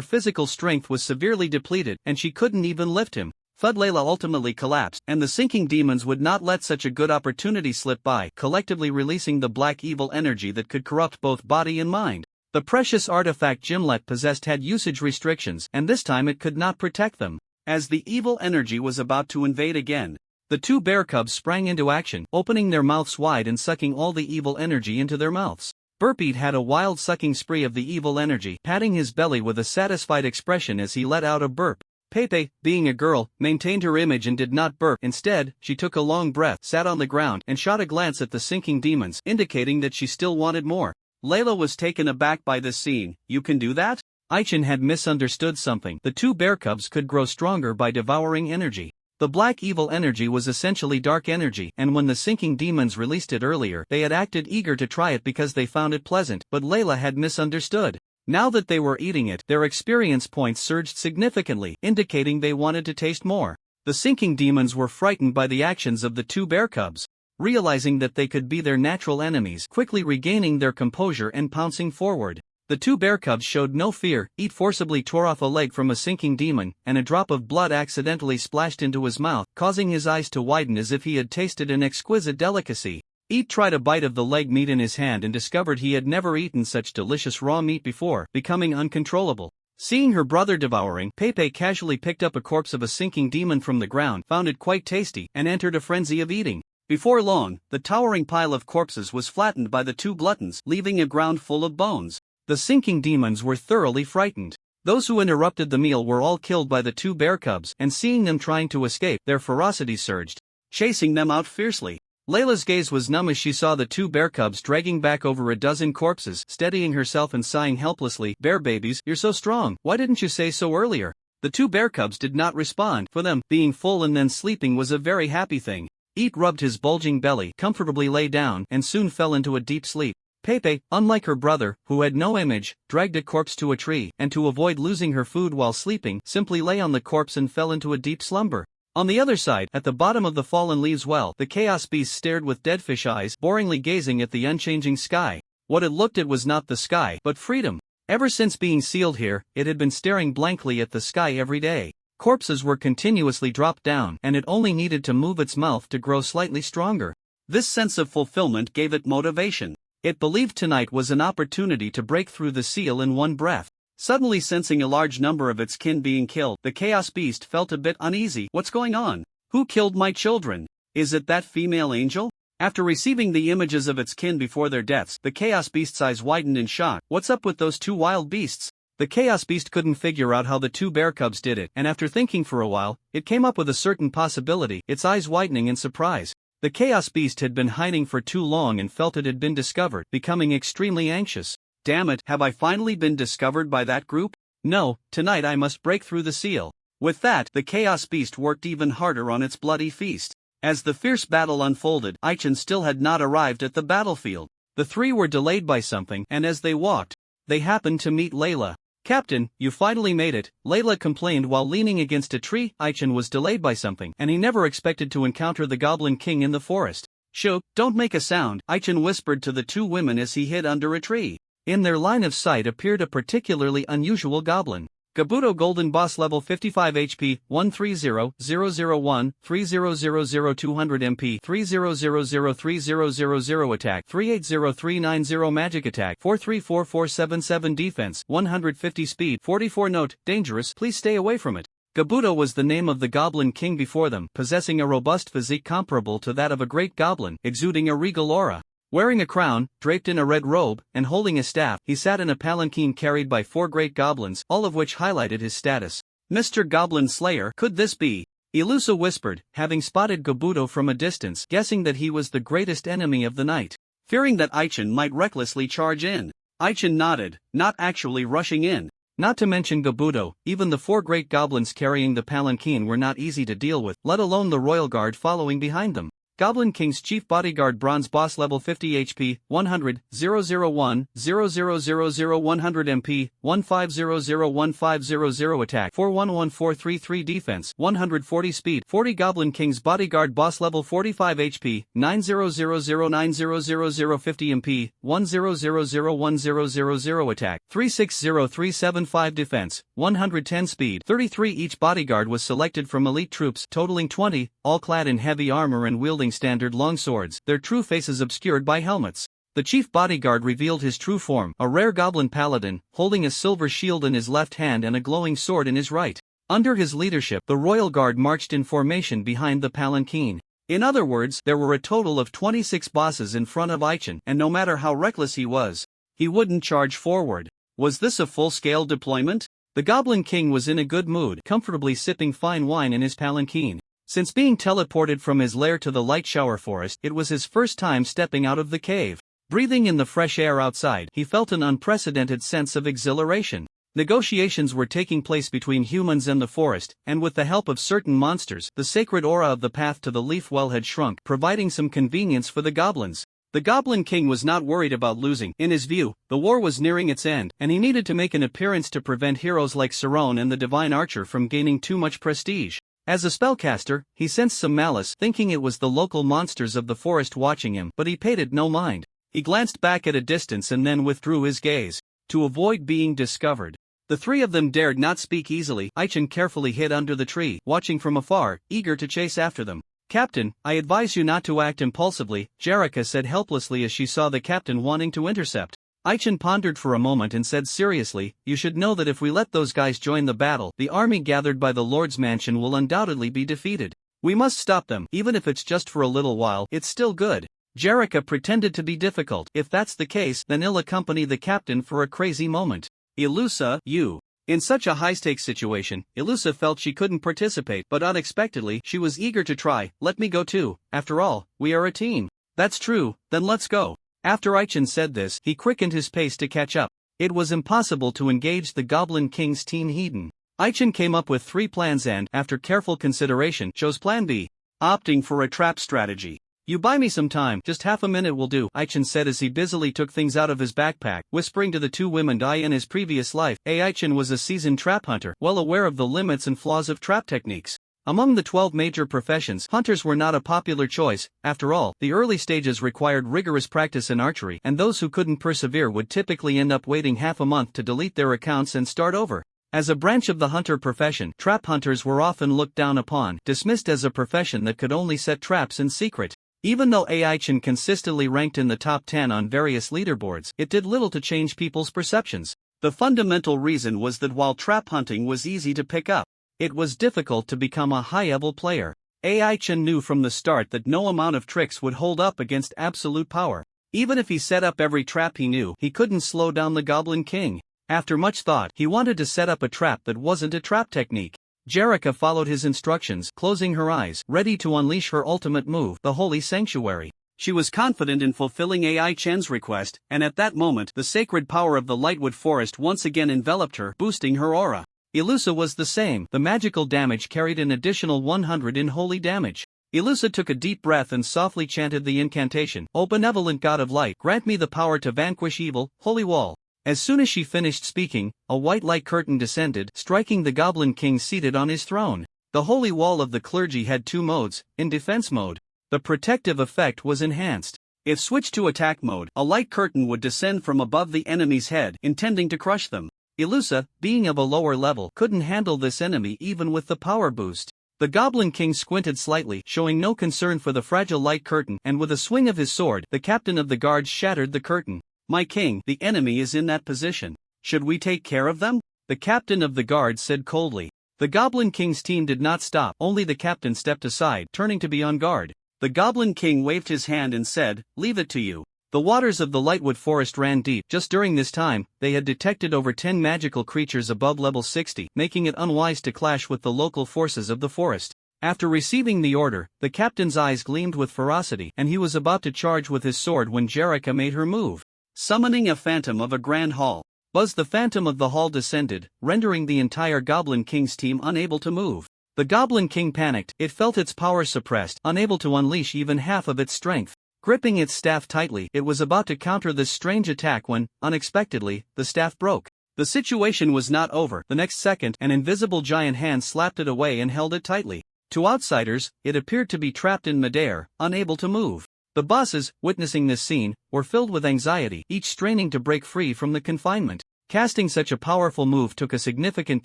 physical strength was severely depleted, and she couldn't even lift him. Layla ultimately collapsed, and the sinking demons would not let such a good opportunity slip by, collectively releasing the black evil energy that could corrupt both body and mind. The precious artifact Gimlet possessed had usage restrictions, and this time it could not protect them. As the evil energy was about to invade again, the two bear cubs sprang into action, opening their mouths wide and sucking all the evil energy into their mouths. Burpeed had a wild sucking spree of the evil energy, patting his belly with a satisfied expression as he let out a burp. Pepe, being a girl, maintained her image and did not burp. Instead, she took a long breath, sat on the ground, and shot a glance at the sinking demons, indicating that she still wanted more. Layla was taken aback by this scene. You can do that? Aichin had misunderstood something. The two bear cubs could grow stronger by devouring energy. The black evil energy was essentially dark energy, and when the sinking demons released it earlier, they had acted eager to try it because they found it pleasant, but Layla had misunderstood. Now that they were eating it, their experience points surged significantly, indicating they wanted to taste more. The sinking demons were frightened by the actions of the two bear cubs, realizing that they could be their natural enemies, quickly regaining their composure and pouncing forward. The two bear cubs showed no fear. Eat forcibly tore off a leg from a sinking demon, and a drop of blood accidentally splashed into his mouth, causing his eyes to widen as if he had tasted an exquisite delicacy. Eat tried a bite of the leg meat in his hand and discovered he had never eaten such delicious raw meat before, becoming uncontrollable. Seeing her brother devouring, Pepe casually picked up a corpse of a sinking demon from the ground, found it quite tasty, and entered a frenzy of eating. Before long, the towering pile of corpses was flattened by the two gluttons, leaving a ground full of bones. The sinking demons were thoroughly frightened. Those who interrupted the meal were all killed by the two bear cubs, and seeing them trying to escape, their ferocity surged, chasing them out fiercely. Layla's gaze was numb as she saw the two bear cubs dragging back over a dozen corpses, steadying herself and sighing helplessly. Bear babies, you're so strong, why didn't you say so earlier? The two bear cubs did not respond. For them, being full and then sleeping was a very happy thing. Eat rubbed his bulging belly, comfortably lay down, and soon fell into a deep sleep. Pepe, unlike her brother, who had no image, dragged a corpse to a tree, and to avoid losing her food while sleeping, simply lay on the corpse and fell into a deep slumber. On the other side, at the bottom of the fallen leaves well, the chaos beast stared with deadfish eyes, boringly gazing at the unchanging sky. What it looked at was not the sky, but freedom. Ever since being sealed here, it had been staring blankly at the sky every day. Corpses were continuously dropped down, and it only needed to move its mouth to grow slightly stronger. This sense of fulfillment gave it motivation. It believed tonight was an opportunity to break through the seal in one breath. Suddenly sensing a large number of its kin being killed, the Chaos Beast felt a bit uneasy. What's going on? Who killed my children? Is it that female angel? After receiving the images of its kin before their deaths, the Chaos Beast's eyes widened in shock. What's up with those two wild beasts? The Chaos Beast couldn't figure out how the two bear cubs did it, and after thinking for a while, it came up with a certain possibility, its eyes widening in surprise. The Chaos Beast had been hiding for too long and felt it had been discovered, becoming extremely anxious. Damn it, have I finally been discovered by that group? No, tonight I must break through the seal. With that, the Chaos Beast worked even harder on its bloody feast. As the fierce battle unfolded, Aichin still had not arrived at the battlefield. The three were delayed by something, and as they walked, they happened to meet Layla. Captain, you finally made it, Layla complained while leaning against a tree. Aichin was delayed by something, and he never expected to encounter the Goblin King in the forest. "Shh, don't make a sound," Aichen whispered to the two women as he hid under a tree. In their line of sight appeared a particularly unusual goblin. Kabuto Golden Boss level 55 HP, 130001, 3000 200 MP, 3000 attack, 380390 magic attack, 434477 defense, 150 speed, 44 note, dangerous, please stay away from it. Kabuto was the name of the Goblin King before them, possessing a robust physique comparable to that of a great goblin, exuding a regal aura. Wearing a crown, draped in a red robe, and holding a staff, he sat in a palanquin carried by 4 great goblins, all of which highlighted his status. "Mr. Goblin Slayer, could this be?" Ilusa whispered, having spotted Kabuto from a distance, guessing that he was the greatest enemy of the night. Fearing that Aichen might recklessly charge in, Aichen nodded, not actually rushing in. Not to mention Kabuto, even the 4 great goblins carrying the palanquin were not easy to deal with, let alone the royal guard following behind them. Goblin King's Chief Bodyguard Bronze Boss level 50 HP, 100, 001, 0000 100 MP, 1500 attack, 411433 defense, 140 speed, 40 Goblin King's Bodyguard Boss level 45 HP, 90009000 50 MP, 1000 attack, 360375 defense, 110 speed, 33 each bodyguard was selected from elite troops, totaling 20, all clad in heavy armor and wielding standard longswords, their true faces obscured by helmets. The chief bodyguard revealed his true form, a rare goblin paladin, holding a silver shield in his left hand and a glowing sword in his right. Under his leadership, the royal guard marched in formation behind the palanquin. In other words, there were a total of 26 bosses in front of Aichen, and no matter how reckless he was, he wouldn't charge forward. Was this a full-scale deployment? The Goblin King was in a good mood, comfortably sipping fine wine in his palanquin. Since being teleported from his lair to the Light Shower Forest, it was his first time stepping out of the cave. Breathing in the fresh air outside, he felt an unprecedented sense of exhilaration. Negotiations were taking place between humans and the forest, and with the help of certain monsters, the sacred aura of the path to the leaf well had shrunk, providing some convenience for the goblins. The Goblin King was not worried about losing. In his view, the war was nearing its end, and he needed to make an appearance to prevent heroes like Cerrone and the Divine Archer from gaining too much prestige. As a spellcaster, he sensed some malice, thinking it was the local monsters of the forest watching him, but he paid it no mind. He glanced back at a distance and then withdrew his gaze, to avoid being discovered. The 3 of them dared not speak easily. Aichen carefully hid under the tree, watching from afar, eager to chase after them. "Captain, I advise you not to act impulsively," Jerrica said helplessly as she saw the captain wanting to intercept. Aichen pondered for a moment and said seriously, "You should know that if we let those guys join the battle, the army gathered by the Lord's mansion will undoubtedly be defeated. We must stop them, even if it's just for a little while, it's still good." Jerrica pretended to be difficult. "If that's the case, then I'll accompany the captain for a crazy moment." "Ilusa, you." In such a high-stakes situation, Ilusa felt she couldn't participate, but unexpectedly, she was eager to try. "Let me go too, after all, we are a team." "That's true, then let's go." After Aichen said this, he quickened his pace to catch up. It was impossible to engage the Goblin King's team Hedon. Aichen came up with 3 plans and, after careful consideration, chose Plan B, opting for a trap strategy. "You buy me some time, just half a minute will do," Aichen said as he busily took things out of his backpack, whispering to the 2 women. In his previous life, Aichen was a seasoned trap hunter, well aware of the limits and flaws of trap techniques. Among the 12 major professions, hunters were not a popular choice. After all, the early stages required rigorous practice in archery, and those who couldn't persevere would typically end up waiting half a month to delete their accounts and start over. As a branch of the hunter profession, trap hunters were often looked down upon, dismissed as a profession that could only set traps in secret. Even though Aichen consistently ranked in the top 10 on various leaderboards, it did little to change people's perceptions. The fundamental reason was that while trap hunting was easy to pick up, it was difficult to become a high-level player. Aichen knew from the start that no amount of tricks would hold up against absolute power. Even if he set up every trap he knew, he couldn't slow down the Goblin King. After much thought, he wanted to set up a trap that wasn't a trap technique. Jerrica followed his instructions, closing her eyes, ready to unleash her ultimate move, the Holy Sanctuary. She was confident in fulfilling Aichen's request, and at that moment, the sacred power of the Lightwood Forest once again enveloped her, boosting her aura. Ilusa was the same. The magical damage carried an additional 100 in holy damage. Ilusa took a deep breath and softly chanted the incantation, "O benevolent God of light, grant me the power to vanquish evil, holy wall." As soon as she finished speaking, a white light curtain descended, striking the Goblin King seated on his throne. The holy wall of the clergy had 2 modes. In defense mode, the protective effect was enhanced. If switched to attack mode, a light curtain would descend from above the enemy's head, intending to crush them. Ilusa, being of a lower level, couldn't handle this enemy even with the power boost. The Goblin King squinted slightly, showing no concern for the fragile light curtain, and with a swing of his sword, the captain of the guards shattered the curtain. "My king, the enemy is in that position. Should we take care of them?" the captain of the guards said coldly. The Goblin King's team did not stop, only the captain stepped aside, turning to be on guard. The Goblin King waved his hand and said, "Leave it to you." The waters of the Lightwood Forest ran deep. Just during this time, they had detected over 10 magical creatures above level 60, making it unwise to clash with the local forces of the forest. After receiving the order, the captain's eyes gleamed with ferocity, and he was about to charge with his sword when Jerrica made her move. Summoning a phantom of a grand hall. Buzz, the phantom of the hall, descended, rendering the entire Goblin King's team unable to move. The Goblin King panicked. It felt its power suppressed, unable to unleash even half of its strength. Gripping its staff tightly, it was about to counter this strange attack when, unexpectedly, the staff broke. The situation was not over. The next second, an invisible giant hand slapped it away and held it tightly. To outsiders, it appeared to be trapped in midair, unable to move. The bosses, witnessing this scene, were filled with anxiety, each straining to break free from the confinement. Casting such a powerful move took a significant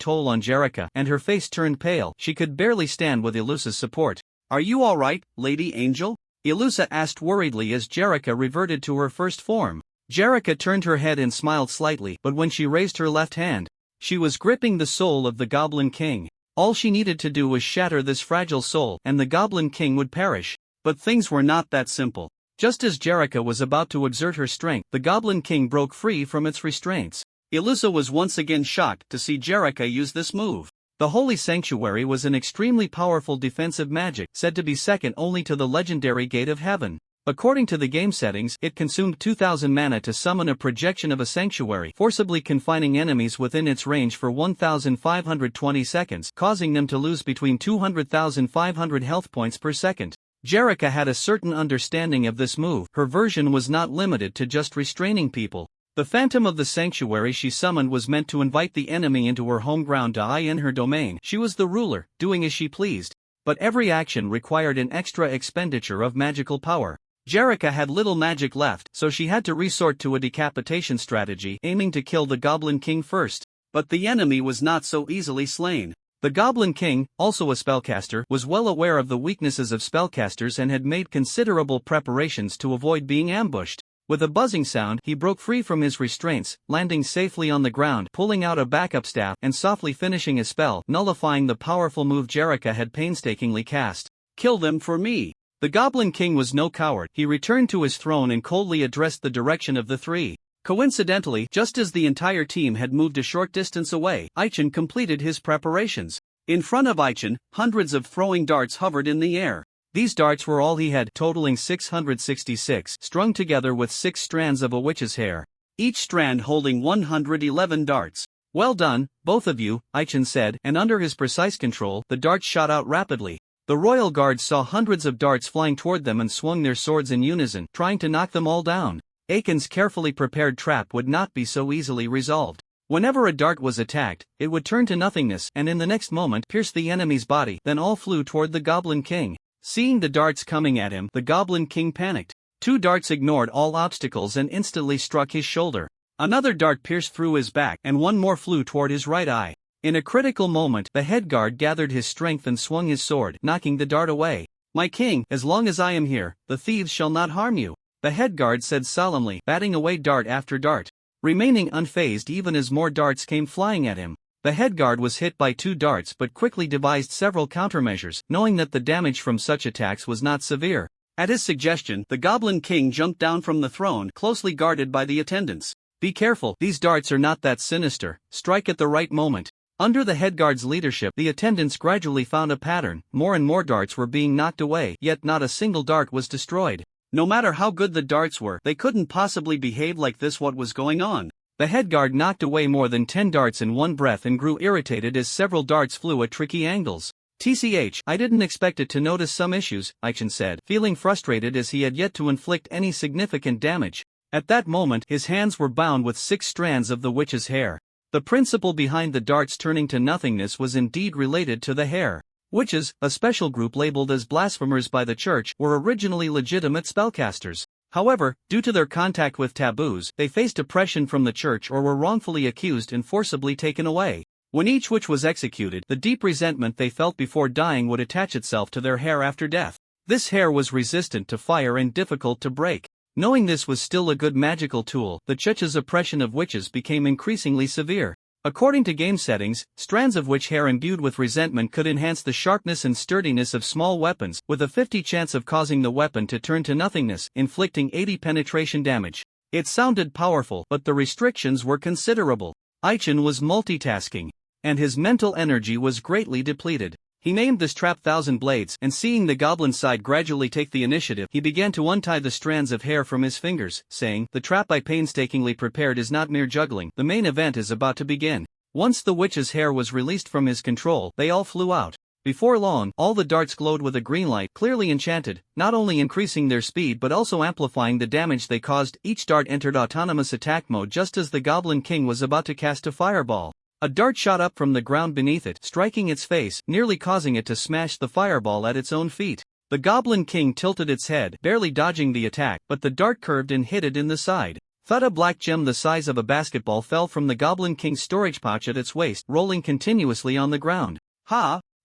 toll on Jerrica, and her face turned pale. She could barely stand with Ilusa's support. "Are you all right, Lady Angel?" Ilusa asked worriedly as Jerrica reverted to her first form. Jerrica turned her head and smiled slightly, but when she raised her left hand, she was gripping the soul of the Goblin King. All she needed to do was shatter this fragile soul, and the Goblin King would perish. But things were not that simple. Just as Jerrica was about to exert her strength, the Goblin King broke free from its restraints. Ilusa was once again shocked to see Jerrica use this move. The Holy Sanctuary was an extremely powerful defensive magic, said to be second only to the legendary Gate of Heaven. According to the game settings, it consumed 2,000 mana to summon a projection of a sanctuary, forcibly confining enemies within its range for 1,520 seconds, causing them to lose between 200,500 health points per second. Jerrica had a certain understanding of this move. Her version was not limited to just restraining people. The Phantom of the Sanctuary she summoned was meant to invite the enemy into her home ground to eye in her domain. She was the ruler, doing as she pleased. But every action required an extra expenditure of magical power. Jerrica had little magic left, so she had to resort to a decapitation strategy, aiming to kill the Goblin King first. But the enemy was not so easily slain. The Goblin King, also a spellcaster, was well aware of the weaknesses of spellcasters and had made considerable preparations to avoid being ambushed. With a buzzing sound, he broke free from his restraints, landing safely on the ground, pulling out a backup staff, and softly finishing a spell, nullifying the powerful move Jerrica had painstakingly cast. "Kill them for me." The Goblin King was no coward. He returned to his throne and coldly addressed the direction of the three. Coincidentally, just as the entire team had moved a short distance away, Aichin completed his preparations. In front of Aichin, hundreds of throwing darts hovered in the air. These darts were all he had, totaling 666, strung together with 6 strands of a witch's hair, each strand holding 111 darts. "Well done, both of you," Aichin said, and under his precise control, the darts shot out rapidly. The royal guards saw hundreds of darts flying toward them and swung their swords in unison, trying to knock them all down. Aiken's carefully prepared trap would not be so easily resolved. Whenever a dart was attacked, it would turn to nothingness and in the next moment pierce the enemy's body, then all flew toward the Goblin King. Seeing the darts coming at him, the Goblin King panicked. 2 darts ignored all obstacles and instantly struck his shoulder. Another dart pierced through his back, and one more flew toward his right eye. In a critical moment, the head guard gathered his strength and swung his sword, knocking the dart away. "My king, as long as I am here, the thieves shall not harm you," the head guard said solemnly, batting away dart after dart. Remaining unfazed even as more darts came flying at him. The head guard was hit by 2 darts but quickly devised several countermeasures, knowing that the damage from such attacks was not severe. At his suggestion, the Goblin King jumped down from the throne, closely guarded by the attendants. "Be careful, these darts are not that sinister. Strike at the right moment." Under the head guard's leadership, the attendants gradually found a pattern. More and more darts were being knocked away, yet not a single dart was destroyed. No matter how good the darts were, they couldn't possibly behave like this. What was going on? The head guard knocked away more than 10 darts in one breath and grew irritated as several darts flew at tricky angles. "TCH, I didn't expect it to notice some issues," Aichin said, feeling frustrated as he had yet to inflict any significant damage. At that moment, his hands were bound with 6 strands of the witch's hair. The principle behind the darts turning to nothingness was indeed related to the hair. Witches, a special group labeled as blasphemers by the church, were originally legitimate spellcasters. However, due to their contact with taboos, they faced oppression from the church or were wrongfully accused and forcibly taken away. When each witch was executed, the deep resentment they felt before dying would attach itself to their hair after death. This hair was resistant to fire and difficult to break. Knowing this was still a good magical tool, the church's oppression of witches became increasingly severe. According to game settings, strands of witch hair imbued with resentment could enhance the sharpness and sturdiness of small weapons, with a 50 chance of causing the weapon to turn to nothingness, inflicting 80 penetration damage. It sounded powerful, but the restrictions were considerable. Ai-Chan was multitasking, and his mental energy was greatly depleted. He named this trap Thousand Blades, and seeing the goblin side gradually take the initiative, he began to untie the strands of hair from his fingers, saying, "The trap I painstakingly prepared is not mere juggling, the main event is about to begin." Once the witch's hair was released from his control, they all flew out. Before long, all the darts glowed with a green light, clearly enchanted, not only increasing their speed but also amplifying the damage they caused. Each dart entered autonomous attack mode just as the Goblin King was about to cast a fireball. A dart shot up from the ground beneath it, striking its face, nearly causing it to smash the fireball at its own feet. The Goblin King tilted its head, barely dodging the attack, but the dart curved and hit it in the side. Thud! A black gem the size of a basketball fell from the Goblin King's storage pouch at its waist, rolling continuously on the ground.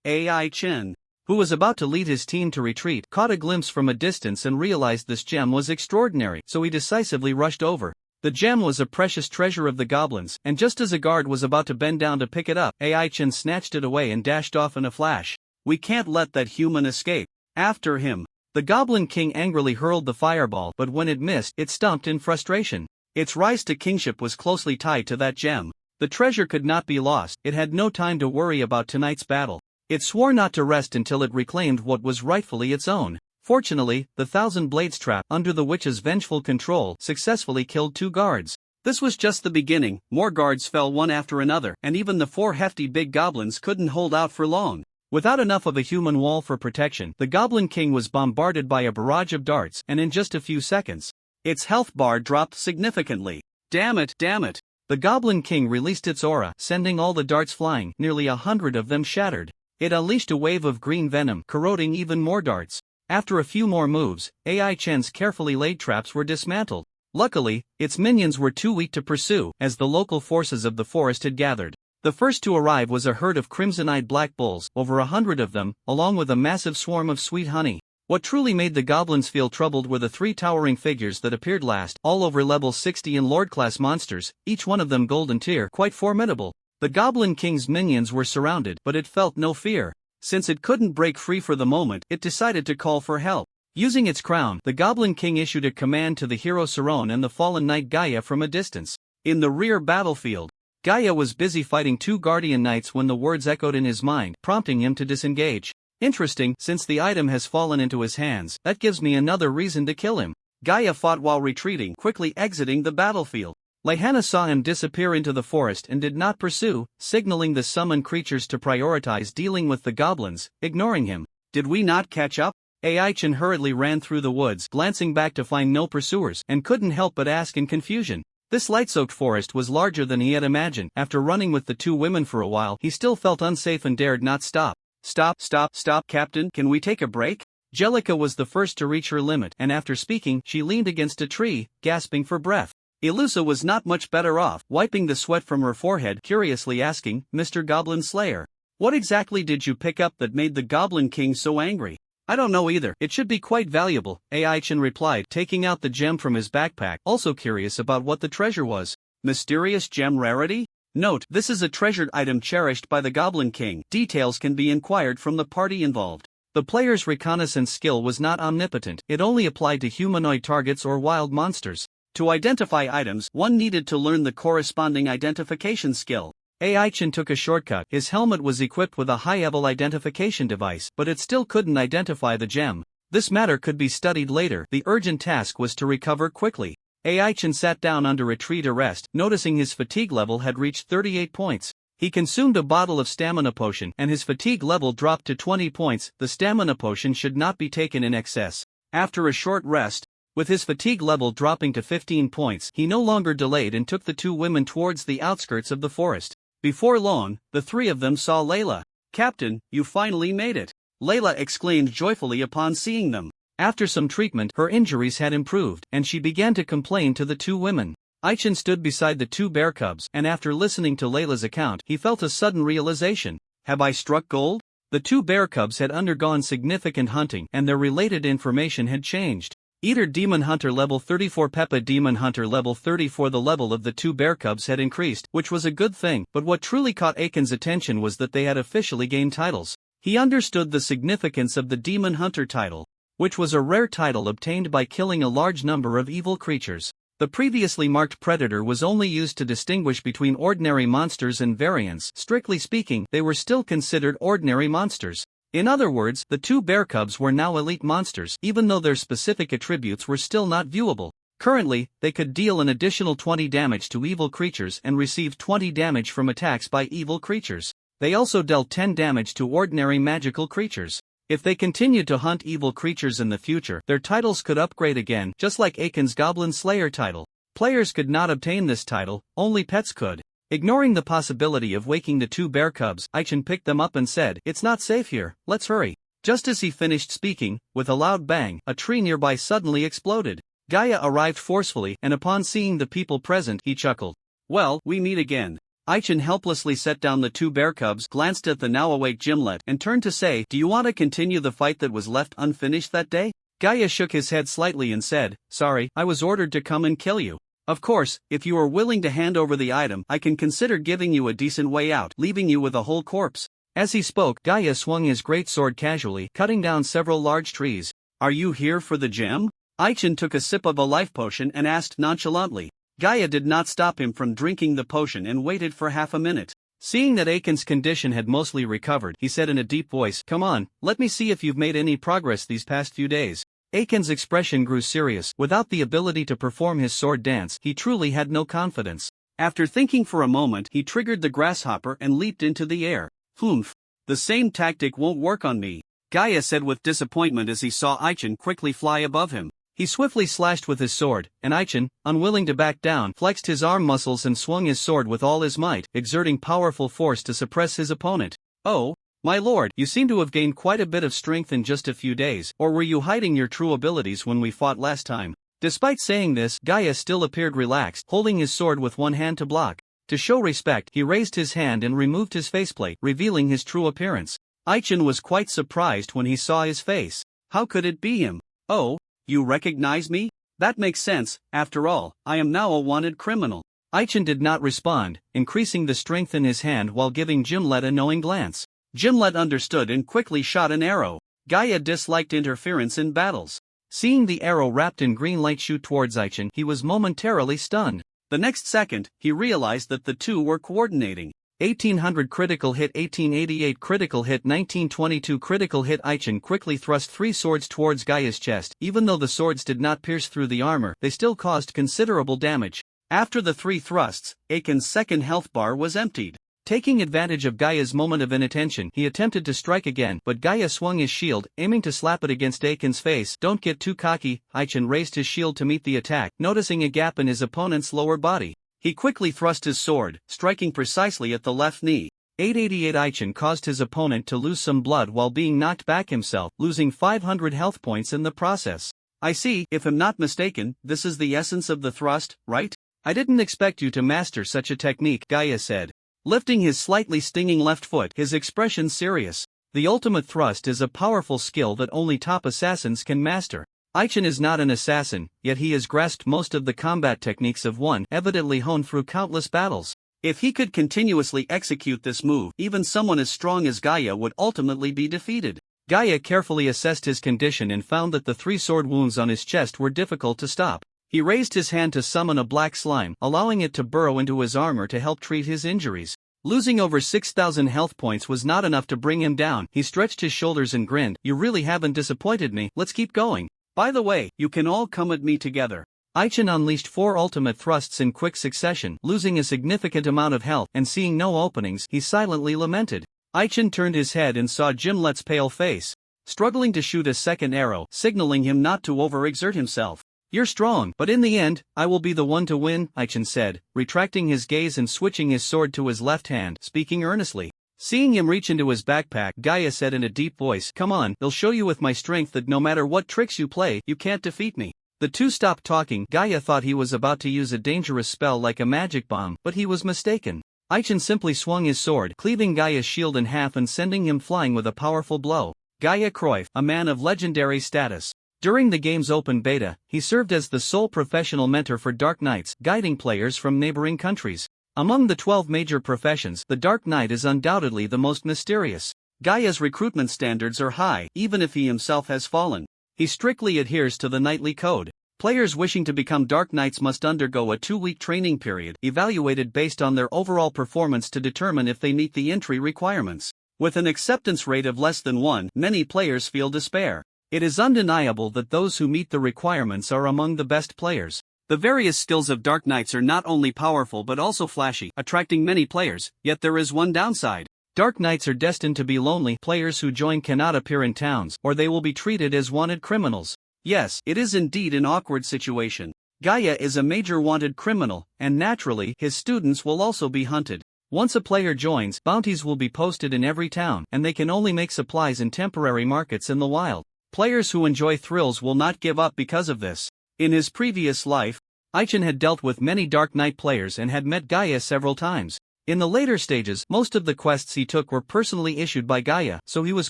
Ai-Chan, who was about to lead his team to retreat, caught a glimpse from a distance and realized this gem was extraordinary, so he decisively rushed over. The gem was a precious treasure of the goblins, and just as a guard was about to bend down to pick it up, Ai-Chan snatched it away and dashed off in a flash. "We can't let that human escape. After him!" The Goblin King angrily hurled the fireball, but when it missed, it stomped in frustration. Its rise to kingship was closely tied to that gem. The treasure could not be lost. It had no time to worry about tonight's battle. It swore not to rest until it reclaimed what was rightfully its own. Fortunately, the Thousand Blades trap, under the witch's vengeful control, successfully killed 2 guards. This was just the beginning. More guards fell one after another, and even the 4 hefty big goblins couldn't hold out for long. Without enough of a human wall for protection, the Goblin King was bombarded by a barrage of darts, and in just a few seconds, its health bar dropped significantly. Damn it! The Goblin King released its aura, sending all the darts flying, nearly 100 of them shattered. It unleashed a wave of green venom, corroding even more darts. After a few more moves, Ai-Chan's carefully laid traps were dismantled. Luckily, its minions were too weak to pursue, as the local forces of the forest had gathered. The first to arrive was a herd of crimson-eyed black bulls, over 100 of them, along with a massive swarm of sweet honey. What truly made the goblins feel troubled were the 3 towering figures that appeared last, all over level 60 and Lord-class monsters, each one of them golden tier, quite formidable. The Goblin King's minions were surrounded, but it felt no fear. Since it couldn't break free for the moment, it decided to call for help. Using its crown, the Goblin King issued a command to the hero Saron and the fallen knight Gaia from a distance. In the rear battlefield, Gaia was busy fighting 2 guardian knights when the words echoed in his mind, prompting him to disengage. Interesting, since the item has fallen into his hands, that gives me another reason to kill him. Gaia fought while retreating, quickly exiting the battlefield. Lahaina saw him disappear into the forest and did not pursue, signaling the summoned creatures to prioritize dealing with the goblins, ignoring him. Did we not catch up? Ai-Chan hurriedly ran through the woods, glancing back to find no pursuers, and couldn't help but ask in confusion. This light-soaked forest was larger than he had imagined. After running with the 2 women for a while, he still felt unsafe and dared not stop. Stop, Captain, can we take a break? Jellica was the first to reach her limit, and after speaking, she leaned against a tree, gasping for breath. Elusa was not much better off, wiping the sweat from her forehead, curiously asking, "Mr. Goblin Slayer, what exactly did you pick up that made the Goblin King so angry?" "I don't know either. It should be quite valuable," Ai-Chan replied, taking out the gem from his backpack, also curious about what the treasure was. Mysterious gem rarity? Note, this is a treasured item cherished by the Goblin King. Details can be inquired from the party involved. The player's reconnaissance skill was not omnipotent, it only applied to humanoid targets or wild monsters. To identify items, one needed to learn the corresponding identification skill. Ai-Chan took a shortcut. His helmet was equipped with a high-level identification device, but it still couldn't identify the gem. This matter could be studied later. The urgent task was to recover quickly. Ai-Chan sat down under a tree to rest, noticing his fatigue level had reached 38 points. He consumed a bottle of stamina potion, and his fatigue level dropped to 20 points. The stamina potion should not be taken in excess. After a short rest, with his fatigue level dropping to 15 points, he no longer delayed and took the 2 women towards the outskirts of the forest. Before long, the 3 of them saw Layla. Captain, you finally made it! Layla exclaimed joyfully upon seeing them. After some treatment, her injuries had improved, and she began to complain to the two women. Aichen stood beside the two bear cubs, and after listening to Layla's account, he felt a sudden realization. Have I struck gold? The two bear cubs had undergone significant hunting, and their related information had changed. Eater Demon Hunter level 34, Peppa Demon Hunter level 34. The level of the two bear cubs had increased, which was a good thing, but what truly caught Aiken's attention was that they had officially gained titles. He understood the significance of the Demon Hunter title, which was a rare title obtained by killing a large number of evil creatures. The previously marked predator was only used to distinguish between ordinary monsters and variants. Strictly speaking, they were still considered ordinary monsters. In other words, the two bear cubs were now elite monsters, even though their specific attributes were still not viewable. Currently, they could deal an additional 20 damage to evil creatures and receive 20 damage from attacks by evil creatures. They also dealt 10 damage to ordinary magical creatures. If they continued to hunt evil creatures in the future, their titles could upgrade again, just like Aiken's Goblin Slayer title. Players could not obtain this title, only pets could. Ignoring the possibility of waking the two bear cubs, Aichen picked them up and said, "It's not safe here, let's hurry." Just as he finished speaking, with a loud bang, a tree nearby suddenly exploded. Gaia arrived forcefully, and upon seeing the people present, he chuckled. "Well, we meet again." Aichen helplessly set down the two bear cubs, glanced at the now-awake Gimlet, and turned to say, "Do you want to continue the fight that was left unfinished that day?" Gaia shook his head slightly and said, "Sorry, I was ordered to come and kill you. Of course, if you are willing to hand over the item, I can consider giving you a decent way out, leaving you with a whole corpse." As he spoke, Gaia swung his great sword casually, cutting down several large trees. "Are you here for the gem?" Aichen took a sip of a life potion and asked nonchalantly. Gaia did not stop him from drinking the potion and waited for half a minute. Seeing that Aiken's condition had mostly recovered, he said in a deep voice, "Come on, let me see if you've made any progress these past few days." Aiken's expression grew serious. Without the ability to perform his sword dance, he truly had no confidence. After thinking for a moment, he triggered the grasshopper and leaped into the air. "Humph. The same tactic won't work on me," Gaia said with disappointment as he saw Aichen quickly fly above him. He swiftly slashed with his sword, and Aichen, unwilling to back down, flexed his arm muscles and swung his sword with all his might, exerting powerful force to suppress his opponent. "Oh, my lord, you seem to have gained quite a bit of strength in just a few days, or were you hiding your true abilities when we fought last time?" Despite saying this, Gaia still appeared relaxed, holding his sword with one hand to block. To show respect, he raised his hand and removed his faceplate, revealing his true appearance. Aichen was quite surprised when he saw his face. How could it be him? "Oh, you recognize me? That makes sense, after all, I am now a wanted criminal." Aichen did not respond, increasing the strength in his hand while giving Gimlet a knowing glance. Gimlet understood and quickly shot an arrow. Gaia disliked interference in battles. Seeing the arrow wrapped in green light shoot towards Aichen, he was momentarily stunned. The next second, he realized that the two were coordinating. 1800 critical hit, 1888 critical hit, 1922 critical hit. Aichen quickly thrust three swords towards Gaia's chest. Even though the swords did not pierce through the armor, they still caused considerable damage. After the three thrusts, Aiken's second health bar was emptied. Taking advantage of Gaia's moment of inattention, he attempted to strike again, but Gaia swung his shield, aiming to slap it against Aiken's face. "Don't get too cocky." Aichen raised his shield to meet the attack, noticing a gap in his opponent's lower body. He quickly thrust his sword, striking precisely at the left knee. 888 Aichen caused his opponent to lose some blood while being knocked back himself, losing 500 health points in the process. "I see, if I'm not mistaken, this is the essence of the thrust, right? I didn't expect you to master such a technique," Gaia said. Lifting his slightly stinging left foot, his expression serious. "The ultimate thrust is a powerful skill that only top assassins can master. Aichen is not an assassin, yet he has grasped most of the combat techniques of one, evidently honed through countless battles. If he could continuously execute this move, even someone as strong as Gaia would ultimately be defeated." Gaia carefully assessed his condition and found that the three sword wounds on his chest were difficult to stop. He raised his hand to summon a black slime, allowing it to burrow into his armor to help treat his injuries. Losing over 6,000 health points was not enough to bring him down. He stretched his shoulders and grinned. "You really haven't disappointed me, let's keep going. By the way, you can all come at me together." Aichen unleashed 4 ultimate thrusts in quick succession, losing a significant amount of health, and seeing no openings, he silently lamented. Aichen turned his head and saw Gimlet's pale face, struggling to shoot a second arrow, signaling him not to overexert himself. "You're strong, but in the end, I will be the one to win," Aichen said, retracting his gaze and switching his sword to his left hand, speaking earnestly. Seeing him reach into his backpack, Gaia said in a deep voice, "Come on, I'll show you with my strength that no matter what tricks you play, you can't defeat me." The two stopped talking. Gaia thought he was about to use a dangerous spell like a magic bomb, but he was mistaken. Aichen simply swung his sword, cleaving Gaia's shield in half and sending him flying with a powerful blow. Gaia Cruyff, a man of legendary status. During the game's open beta, he served as the sole professional mentor for Dark Knights, guiding players from neighboring countries. Among the 12 major professions, the Dark Knight is undoubtedly the most mysterious. Gaia's recruitment standards are high, even if he himself has fallen. He strictly adheres to the knightly code. Players wishing to become Dark Knights must undergo a 2-week training period, evaluated based on their overall performance to determine if they meet the entry requirements. With an acceptance rate of less than 1, many players feel despair. It is undeniable that those who meet the requirements are among the best players. The various skills of Dark Knights are not only powerful but also flashy, attracting many players, yet there is one downside. Dark Knights are destined to be lonely. Players who join cannot appear in towns, or they will be treated as wanted criminals. Yes, it is indeed an awkward situation. Gaia is a major wanted criminal, and naturally, his students will also be hunted. Once a player joins, bounties will be posted in every town, and they can only make supplies in temporary markets in the wild. Players who enjoy thrills will not give up because of this. In his previous life, Aichen had dealt with many Dark Knight players and had met Gaia several times. In the later stages, most of the quests he took were personally issued by Gaia, so he was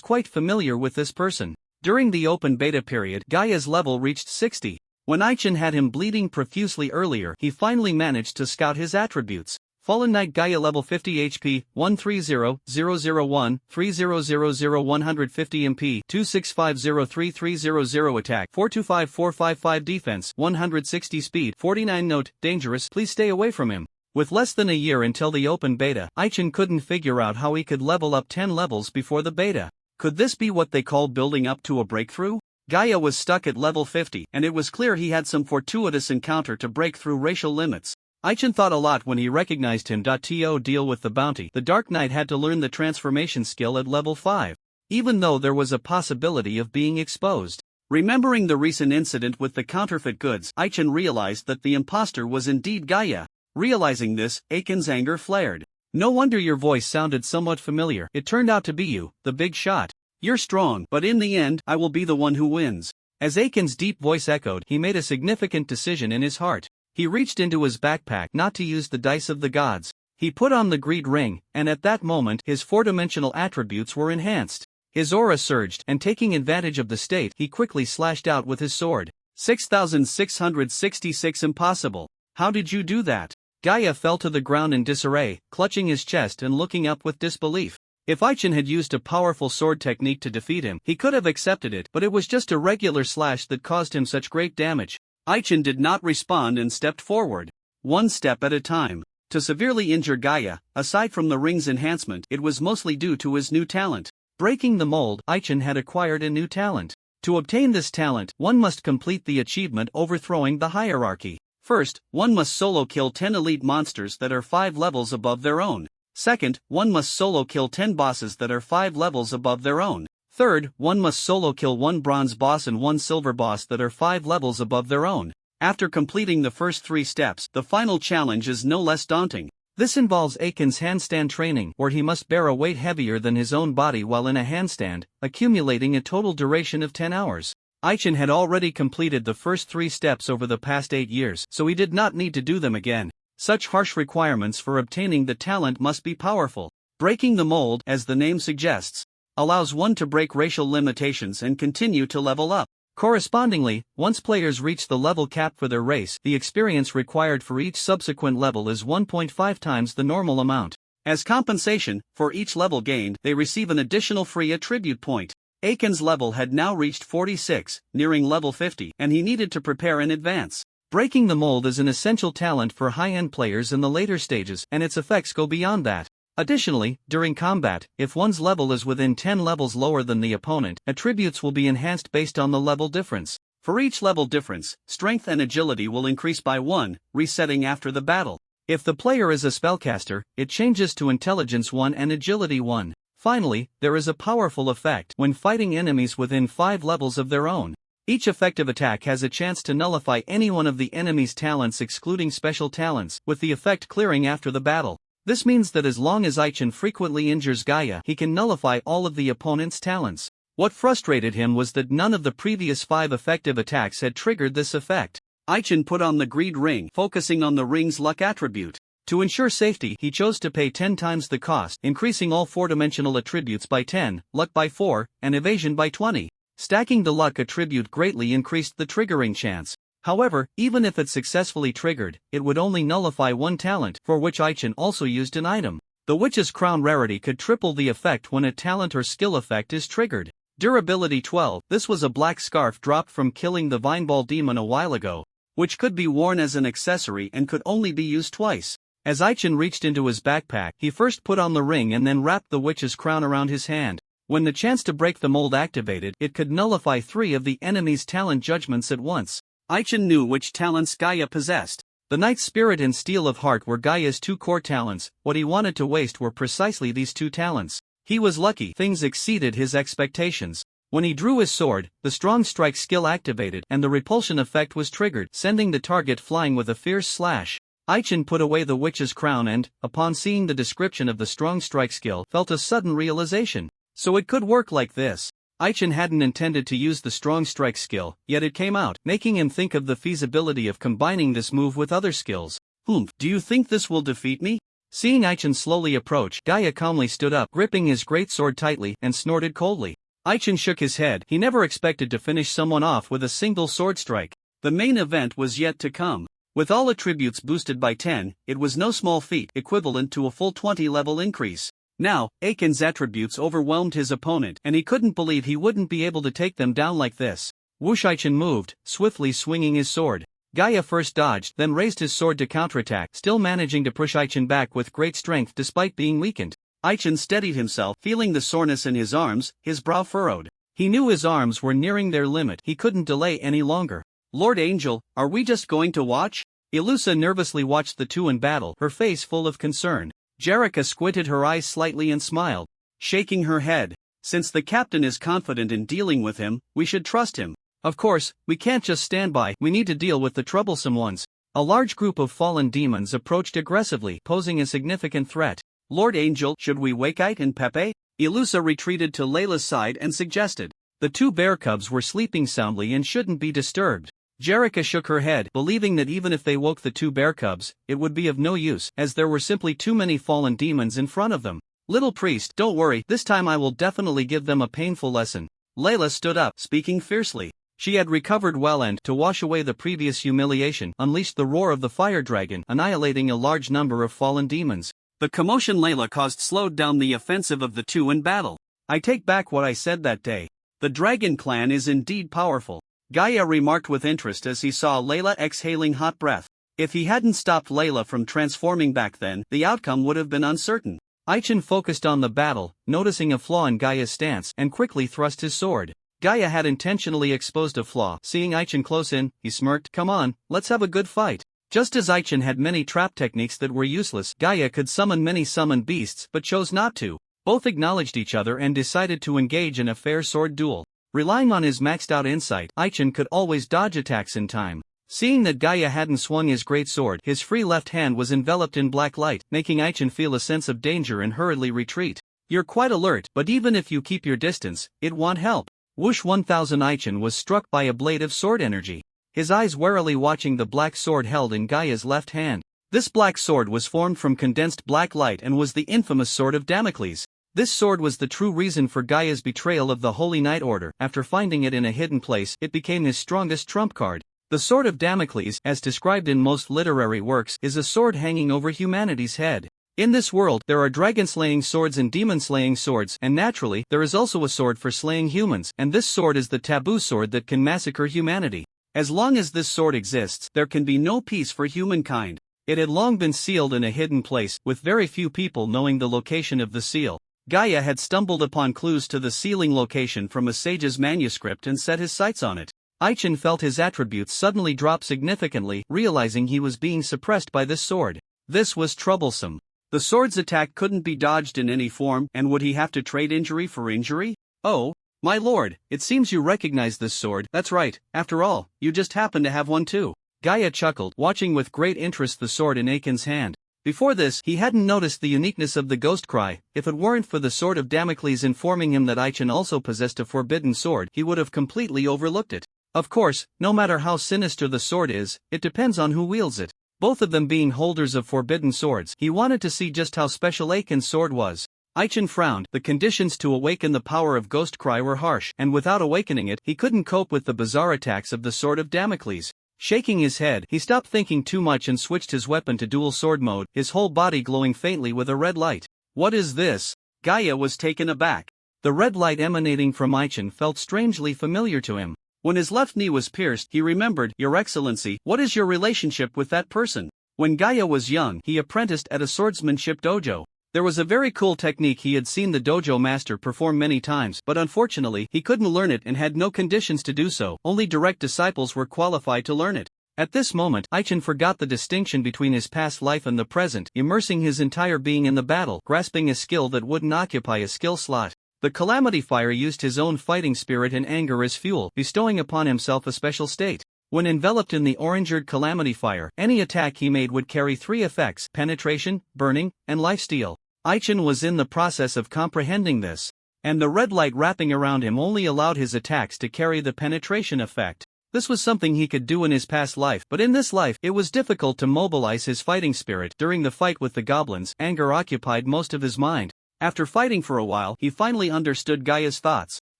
quite familiar with this person. During the open beta period, Gaia's level reached 60. When Aichen had him bleeding profusely earlier, he finally managed to scout his attributes. Fallen Knight Gaia level 50 HP, 130001, 3000 150 MP, 26503300 attack, 425455 defense, 160 speed, 49 note, dangerous, please stay away from him. With less than a year until the open beta, Aichen couldn't figure out how he could level up 10 levels before the beta. Could this be what they call building up to a breakthrough? Gaia was stuck at level 50, and it was clear he had some fortuitous encounter to break through racial limits. Aichen thought a lot when he recognized him. To deal with the bounty, the Dark Knight had to learn the transformation skill at level 5. Even though there was a possibility of being exposed. Remembering the recent incident with the counterfeit goods, Aichen realized that the imposter was indeed Gaia. Realizing this, Aiken's anger flared. No wonder your voice sounded somewhat familiar. It turned out to be you, the big shot. You're strong, but in the end, I will be the one who wins. As Aiken's deep voice echoed, he made a significant decision in his heart. He reached into his backpack not to use the dice of the gods. He put on the greed ring, and at that moment, his four-dimensional attributes were enhanced. His aura surged, and taking advantage of the state, he quickly slashed out with his sword. 6666 impossible. How did you do that? Gaia fell to the ground in disarray, clutching his chest and looking up with disbelief. If Aichen had used a powerful sword technique to defeat him, he could have accepted it, but it was just a regular slash that caused him such great damage. Aichen did not respond and stepped forward. One step at a time. To severely injure Gaia, aside from the ring's enhancement, it was mostly due to his new talent. Breaking the mold, Aichen had acquired a new talent. To obtain this talent, one must complete the achievement overthrowing the hierarchy. First, one must solo kill 10 elite monsters that are 5 levels above their own. Second, one must solo kill 10 bosses that are 5 levels above their own. Third, one must solo kill 1 bronze boss and 1 silver boss that are 5 levels above their own. After completing the first 3 steps, the final challenge is no less daunting. This involves Aiken's handstand training, where he must bear a weight heavier than his own body while in a handstand, accumulating a total duration of 10 hours. Aichen had already completed the first 3 steps over the past 8 years, so he did not need to do them again. Such harsh requirements for obtaining the talent must be powerful. Breaking the mold, as the name suggests, allows one to break racial limitations and continue to level up. Correspondingly, once players reach the level cap for their race, the experience required for each subsequent level is 1.5 times the normal amount. As compensation, for each level gained, they receive an additional free attribute point. Aiken's level had now reached 46, nearing level 50, and he needed to prepare in advance. Breaking the mold is an essential talent for high-end players in the later stages, and its effects go beyond that. Additionally, during combat, if one's level is within 10 levels lower than the opponent, attributes will be enhanced based on the level difference. For each level difference, strength and agility will increase by 1, resetting after the battle. If the player is a spellcaster, it changes to intelligence 1 and agility 1. Finally, there is a powerful effect when fighting enemies within 5 levels of their own. Each effective attack has a chance to nullify any one of the enemy's talents excluding special talents, with the effect clearing after the battle. This means that as long as Aichen frequently injures Gaia, he can nullify all of the opponent's talents. What frustrated him was that none of the previous 5 effective attacks had triggered this effect. Aichen put on the Greed Ring, focusing on the ring's luck attribute. To ensure safety, he chose to pay 10 times the cost, increasing all 4-dimensional attributes by 10, luck by 4, and evasion by 20. Stacking the luck attribute greatly increased the triggering chance. However, even if it successfully triggered, it would only nullify one talent, for which Aichen also used an item. The Witch's Crown rarity could triple the effect when a talent or skill effect is triggered. Durability 12. This was a black scarf dropped from killing the Vineball demon a while ago, which could be worn as an accessory and could only be used twice. As Aichen reached into his backpack, he first put on the ring and then wrapped the Witch's Crown around his hand. When the chance to break the mold activated, it could nullify 3 of the enemy's talent judgments at once. Aichen knew which talents Gaia possessed. The Knight's Spirit and Steel of Heart were Gaia's 2 core talents. What he wanted to waste were precisely these 2 talents. He was lucky, things exceeded his expectations. When he drew his sword, the Strong Strike skill activated and the repulsion effect was triggered, sending the target flying with a fierce slash. Aichen put away the Witch's Crown and, upon seeing the description of the Strong Strike skill, felt a sudden realization. So it could work like this. Aichen hadn't intended to use the Strong Strike skill, yet it came out, making him think of the feasibility of combining this move with other skills. Do you think this will defeat me? Seeing Aichen slowly approach, Gaia calmly stood up, gripping his greatsword tightly, and snorted coldly. Aichen shook his head. He never expected to finish someone off with a single sword strike. The main event was yet to come. With all attributes boosted by 10, it was no small feat, equivalent to a full 20 level increase. Now, Aichen's attributes overwhelmed his opponent, and he couldn't believe he wouldn't be able to take them down like this. Whoosh! Aichen moved, swiftly swinging his sword. Gaia first dodged, then raised his sword to counterattack, still managing to push Aichen back with great strength despite being weakened. Aichen steadied himself, feeling the soreness in his arms, his brow furrowed. He knew his arms were nearing their limit, he couldn't delay any longer. Lord Angel, are we just going to watch? Ilusa nervously watched the 2 in battle, her face full of concern. Jerrica squinted her eyes slightly and smiled, shaking her head. Since the captain is confident in dealing with him, we should trust him. Of course, we can't just stand by, we need to deal with the troublesome ones. A large group of fallen demons approached aggressively, posing a significant threat. Lord Angel, should we wake Ait and Pepe? Ilusa retreated to Layla's side and suggested. The 2 bear cubs were sleeping soundly and shouldn't be disturbed. Jerrica shook her head, believing that even if they woke the 2 bear cubs, it would be of no use, as there were simply too many fallen demons in front of them. Little priest, don't worry, this time I will definitely give them a painful lesson. Layla stood up, speaking fiercely. She had recovered well and, to wash away the previous humiliation, unleashed the roar of the fire dragon, annihilating a large number of fallen demons. The commotion Layla caused slowed down the offensive of the 2 in battle. I take back what I said that day. The dragon clan is indeed powerful. Gaia remarked with interest as he saw Layla exhaling hot breath. If he hadn't stopped Layla from transforming back then, the outcome would have been uncertain. Aichen focused on the battle, noticing a flaw in Gaia's stance, and quickly thrust his sword. Gaia had intentionally exposed a flaw. Seeing Aichen close in, he smirked. Come on, let's have a good fight. Just as Aichen had many trap techniques that were useless, Gaia could summon many summoned beasts but chose not to. Both acknowledged each other and decided to engage in a fair sword duel. Relying on his maxed-out insight, Aichen could always dodge attacks in time. Seeing that Gaia hadn't swung his great sword, his free left hand was enveloped in black light, making Aichen feel a sense of danger and hurriedly retreat. You're quite alert, but even if you keep your distance, it won't help. Whoosh! 1000 Aichen was struck by a blade of sword energy. His eyes warily watching the black sword held in Gaia's left hand. This black sword was formed from condensed black light and was the infamous Sword of Damocles. This sword was the true reason for Gaia's betrayal of the Holy Knight Order. After finding it in a hidden place, it became his strongest trump card. The Sword of Damocles, as described in most literary works, is a sword hanging over humanity's head. In this world, there are dragon-slaying swords and demon-slaying swords, and naturally, there is also a sword for slaying humans, and this sword is the taboo sword that can massacre humanity. As long as this sword exists, there can be no peace for humankind. It had long been sealed in a hidden place, with very few people knowing the location of the seal. Gaia had stumbled upon clues to the sealing location from a sage's manuscript and set his sights on it. Aichen felt his attributes suddenly drop significantly, realizing he was being suppressed by this sword. This was troublesome. The sword's attack couldn't be dodged in any form, and would he have to trade injury for injury? Oh, my lord, it seems you recognize this sword. That's right, after all, you just happen to have one too. Gaia chuckled, watching with great interest the sword in Aichen's hand. Before this, he hadn't noticed the uniqueness of the ghost cry. If it weren't for the sword of Damocles informing him that Aichen also possessed a forbidden sword, he would have completely overlooked it. Of course, no matter how sinister the sword is, it depends on who wields it. Both of them being holders of forbidden swords, he wanted to see just how special Aiken's sword was. Aichen frowned. The conditions to awaken the power of Ghost Cry were harsh, and without awakening it, he couldn't cope with the bizarre attacks of the sword of Damocles. Shaking his head, he stopped thinking too much and switched his weapon to dual sword mode, his whole body glowing faintly with a red light. What is this? Gaia was taken aback. The red light emanating from Aichen felt strangely familiar to him. When his left knee was pierced, he remembered, Your Excellency, what is your relationship with that person? When Gaia was young, he apprenticed at a swordsmanship dojo. There was a very cool technique he had seen the dojo master perform many times, but unfortunately, he couldn't learn it and had no conditions to do so. Only direct disciples were qualified to learn it. At this moment, Aichen forgot the distinction between his past life and the present, immersing his entire being in the battle, grasping a skill that wouldn't occupy a skill slot. The Calamity Fire used his own fighting spirit and anger as fuel, bestowing upon himself a special state. When enveloped in the orange-eared Calamity Fire, any attack he made would carry 3 effects: penetration, burning, and lifesteal. Aichen was in the process of comprehending this, and the red light wrapping around him only allowed his attacks to carry the penetration effect. This was something he could do in his past life, but in this life, it was difficult to mobilize his fighting spirit. During the fight with the goblins, anger occupied most of his mind. After fighting for a while, he finally understood Gaia's thoughts.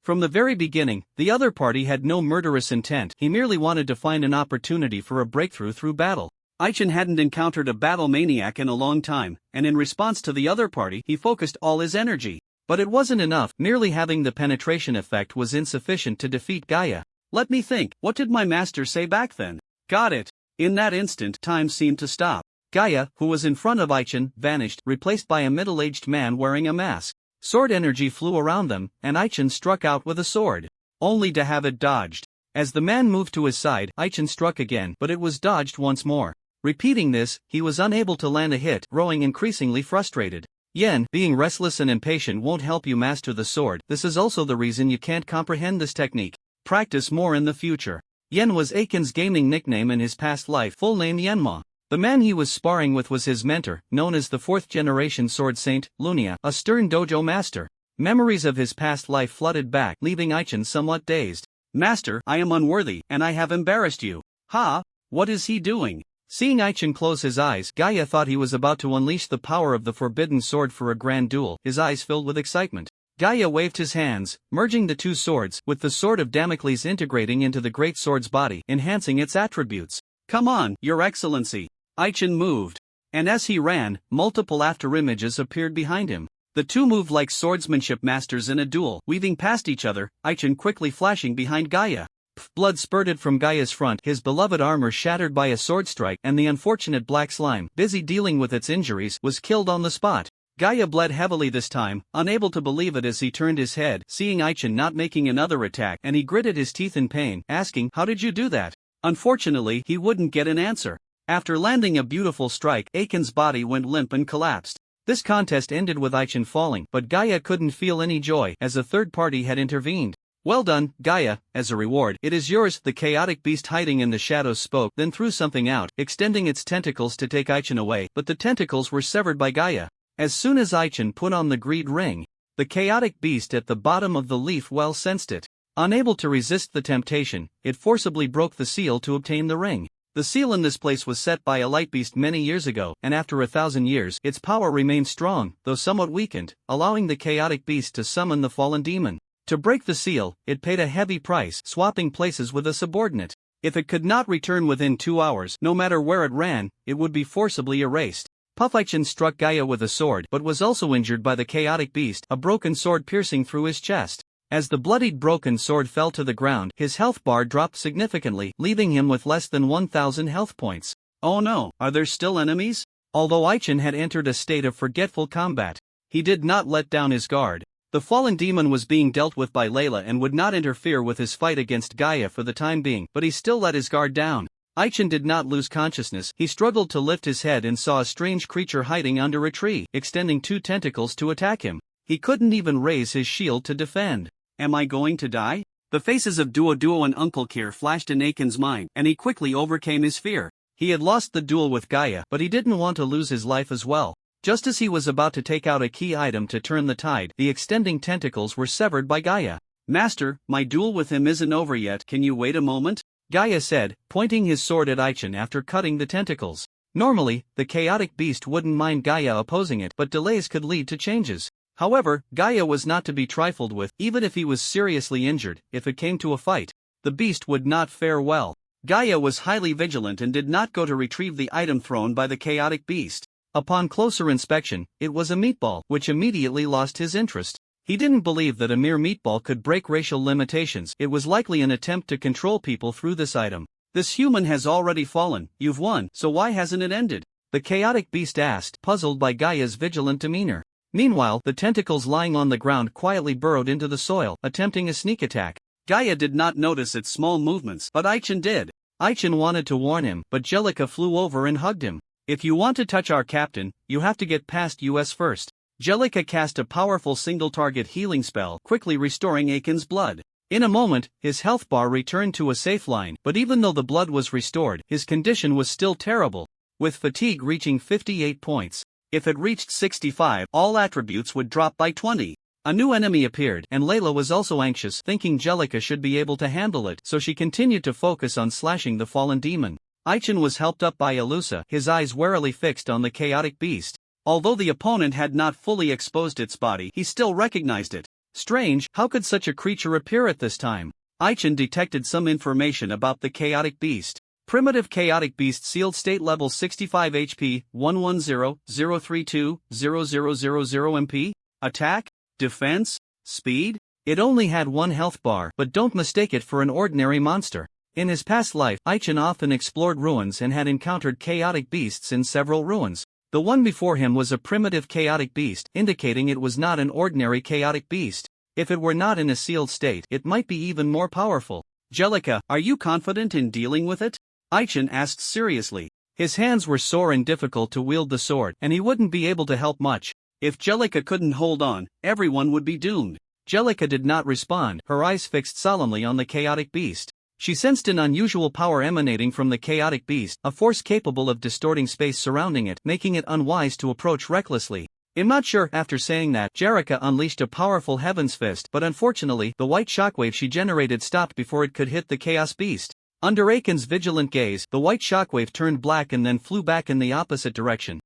From the very beginning, the other party had no murderous intent, he merely wanted to find an opportunity for a breakthrough through battle. Aichen hadn't encountered a battle maniac in a long time, and in response to the other party, he focused all his energy. But it wasn't enough, merely having the penetration effect was insufficient to defeat Gaia. Let me think, what did my master say back then? Got it. In that instant, time seemed to stop. Gaia, who was in front of Aichen, vanished, replaced by a middle-aged man wearing a mask. Sword energy flew around them, and Aichen struck out with a sword, only to have it dodged. As the man moved to his side, Aichen struck again, but it was dodged once more. Repeating this, he was unable to land a hit, growing increasingly frustrated. Yen, being restless and impatient won't help you master the sword. This is also the reason you can't comprehend this technique. Practice more in the future. Yen was Aiken's gaming nickname in his past life, full name Yenma. The man he was sparring with was his mentor, known as the 4th-generation Sword Saint, Lunia, a stern dojo master. Memories of his past life flooded back, leaving Aichen somewhat dazed. Master, I am unworthy, and I have embarrassed you. Ha! What is he doing? Seeing Aichen close his eyes, Gaia thought he was about to unleash the power of the forbidden sword for a grand duel, his eyes filled with excitement. Gaia waved his hands, merging the 2 swords, with the sword of Damocles integrating into the great sword's body, enhancing its attributes. Come on, Your Excellency. Aichen moved. And as he ran, multiple afterimages appeared behind him. The 2 moved like swordsmanship masters in a duel, weaving past each other, Aichen quickly flashing behind Gaia. Blood spurted from Gaia's front, his beloved armor shattered by a sword strike, and the unfortunate black slime, busy dealing with its injuries, was killed on the spot. Gaia bled heavily this time, unable to believe it as he turned his head, seeing Aichen not making another attack, and he gritted his teeth in pain, asking, How did you do that? Unfortunately, he wouldn't get an answer. After landing a beautiful strike, Aiken's body went limp and collapsed. This contest ended with Aichen falling, but Gaia couldn't feel any joy, as a third party had intervened. Well done, Gaia. As a reward, it is yours. The chaotic beast hiding in the shadows spoke, then threw something out, extending its tentacles to take Aichen away, but the tentacles were severed by Gaia. As soon as Aichen put on the greed ring, the chaotic beast at the bottom of the leaf well sensed it. Unable to resist the temptation, it forcibly broke the seal to obtain the ring. The seal in this place was set by a light beast many years ago, and after 1,000 years, its power remained strong, though somewhat weakened, allowing the chaotic beast to summon the fallen demon. To break the seal, it paid a heavy price, swapping places with a subordinate. If it could not return within 2 hours, no matter where it ran, it would be forcibly erased. Aichen struck Gaia with a sword, but was also injured by the chaotic beast, a broken sword piercing through his chest. As the bloodied broken sword fell to the ground, his health bar dropped significantly, leaving him with less than 1,000 health points. Oh no, are there still enemies? Although Aichen had entered a state of forgetful combat, he did not let down his guard. The fallen demon was being dealt with by Layla and would not interfere with his fight against Gaia for the time being, but he still let his guard down. Aichen did not lose consciousness. He struggled to lift his head and saw a strange creature hiding under a tree, extending 2 tentacles to attack him. He couldn't even raise his shield to defend. Am I going to die? The faces of Duo and Uncle Kier flashed in Aiken's mind, and he quickly overcame his fear. He had lost the duel with Gaia, but he didn't want to lose his life as well. Just as he was about to take out a key item to turn the tide, the extending tentacles were severed by Gaia. "Master, my duel with him isn't over yet, can you wait a moment?" Gaia said, pointing his sword at Aichin after cutting the tentacles. Normally, the chaotic beast wouldn't mind Gaia opposing it, but delays could lead to changes. However, Gaia was not to be trifled with. Even if he was seriously injured, if it came to a fight, the beast would not fare well. Gaia was highly vigilant and did not go to retrieve the item thrown by the chaotic beast. Upon closer inspection, it was a meatball, which immediately lost his interest. He didn't believe that a mere meatball could break racial limitations. It was likely an attempt to control people through this item. "This human has already fallen, you've won, so why hasn't it ended?" the chaotic beast asked, puzzled by Gaia's vigilant demeanor. Meanwhile, the tentacles lying on the ground quietly burrowed into the soil, attempting a sneak attack. Gaia did not notice its small movements, but Aichin did. Aichin wanted to warn him, but Jellica flew over and hugged him. "If you want to touch our captain, you have to get past us first." Jellica cast a powerful single-target healing spell, quickly restoring Aiken's blood. In a moment, his health bar returned to a safe line, but even though the blood was restored, his condition was still terrible, with fatigue reaching 58 points. If it reached 65, all attributes would drop by 20. A new enemy appeared, and Layla was also anxious, thinking Jellica should be able to handle it, so she continued to focus on slashing the fallen demon. Aichin was helped up by Elusa, his eyes warily fixed on the chaotic beast. Although the opponent had not fully exposed its body, he still recognized it. Strange, how could such a creature appear at this time? Aichin detected some information about the chaotic beast. Primitive chaotic beast sealed state level 65 HP, 110-032-0000 MP. Attack, defense, speed? It only had one health bar, but don't mistake it for an ordinary monster. In his past life, Aichin often explored ruins and had encountered chaotic beasts in several ruins. The one before him was a primitive chaotic beast, indicating it was not an ordinary chaotic beast. If it were not in a sealed state, it might be even more powerful. "Jellica, are you confident in dealing with it?" Aichin asked seriously. His hands were sore and difficult to wield the sword, and he wouldn't be able to help much. If Jellica couldn't hold on, everyone would be doomed. Jellica did not respond, her eyes fixed solemnly on the chaotic beast. She sensed an unusual power emanating from the chaotic beast, a force capable of distorting space surrounding it, making it unwise to approach recklessly. "I'm not sure." After saying that, Jellica unleashed a powerful Heaven's Fist, but unfortunately, the white shockwave she generated stopped before it could hit the chaos beast. Under Aiken's vigilant gaze, the white shockwave turned black and then flew back in the opposite direction.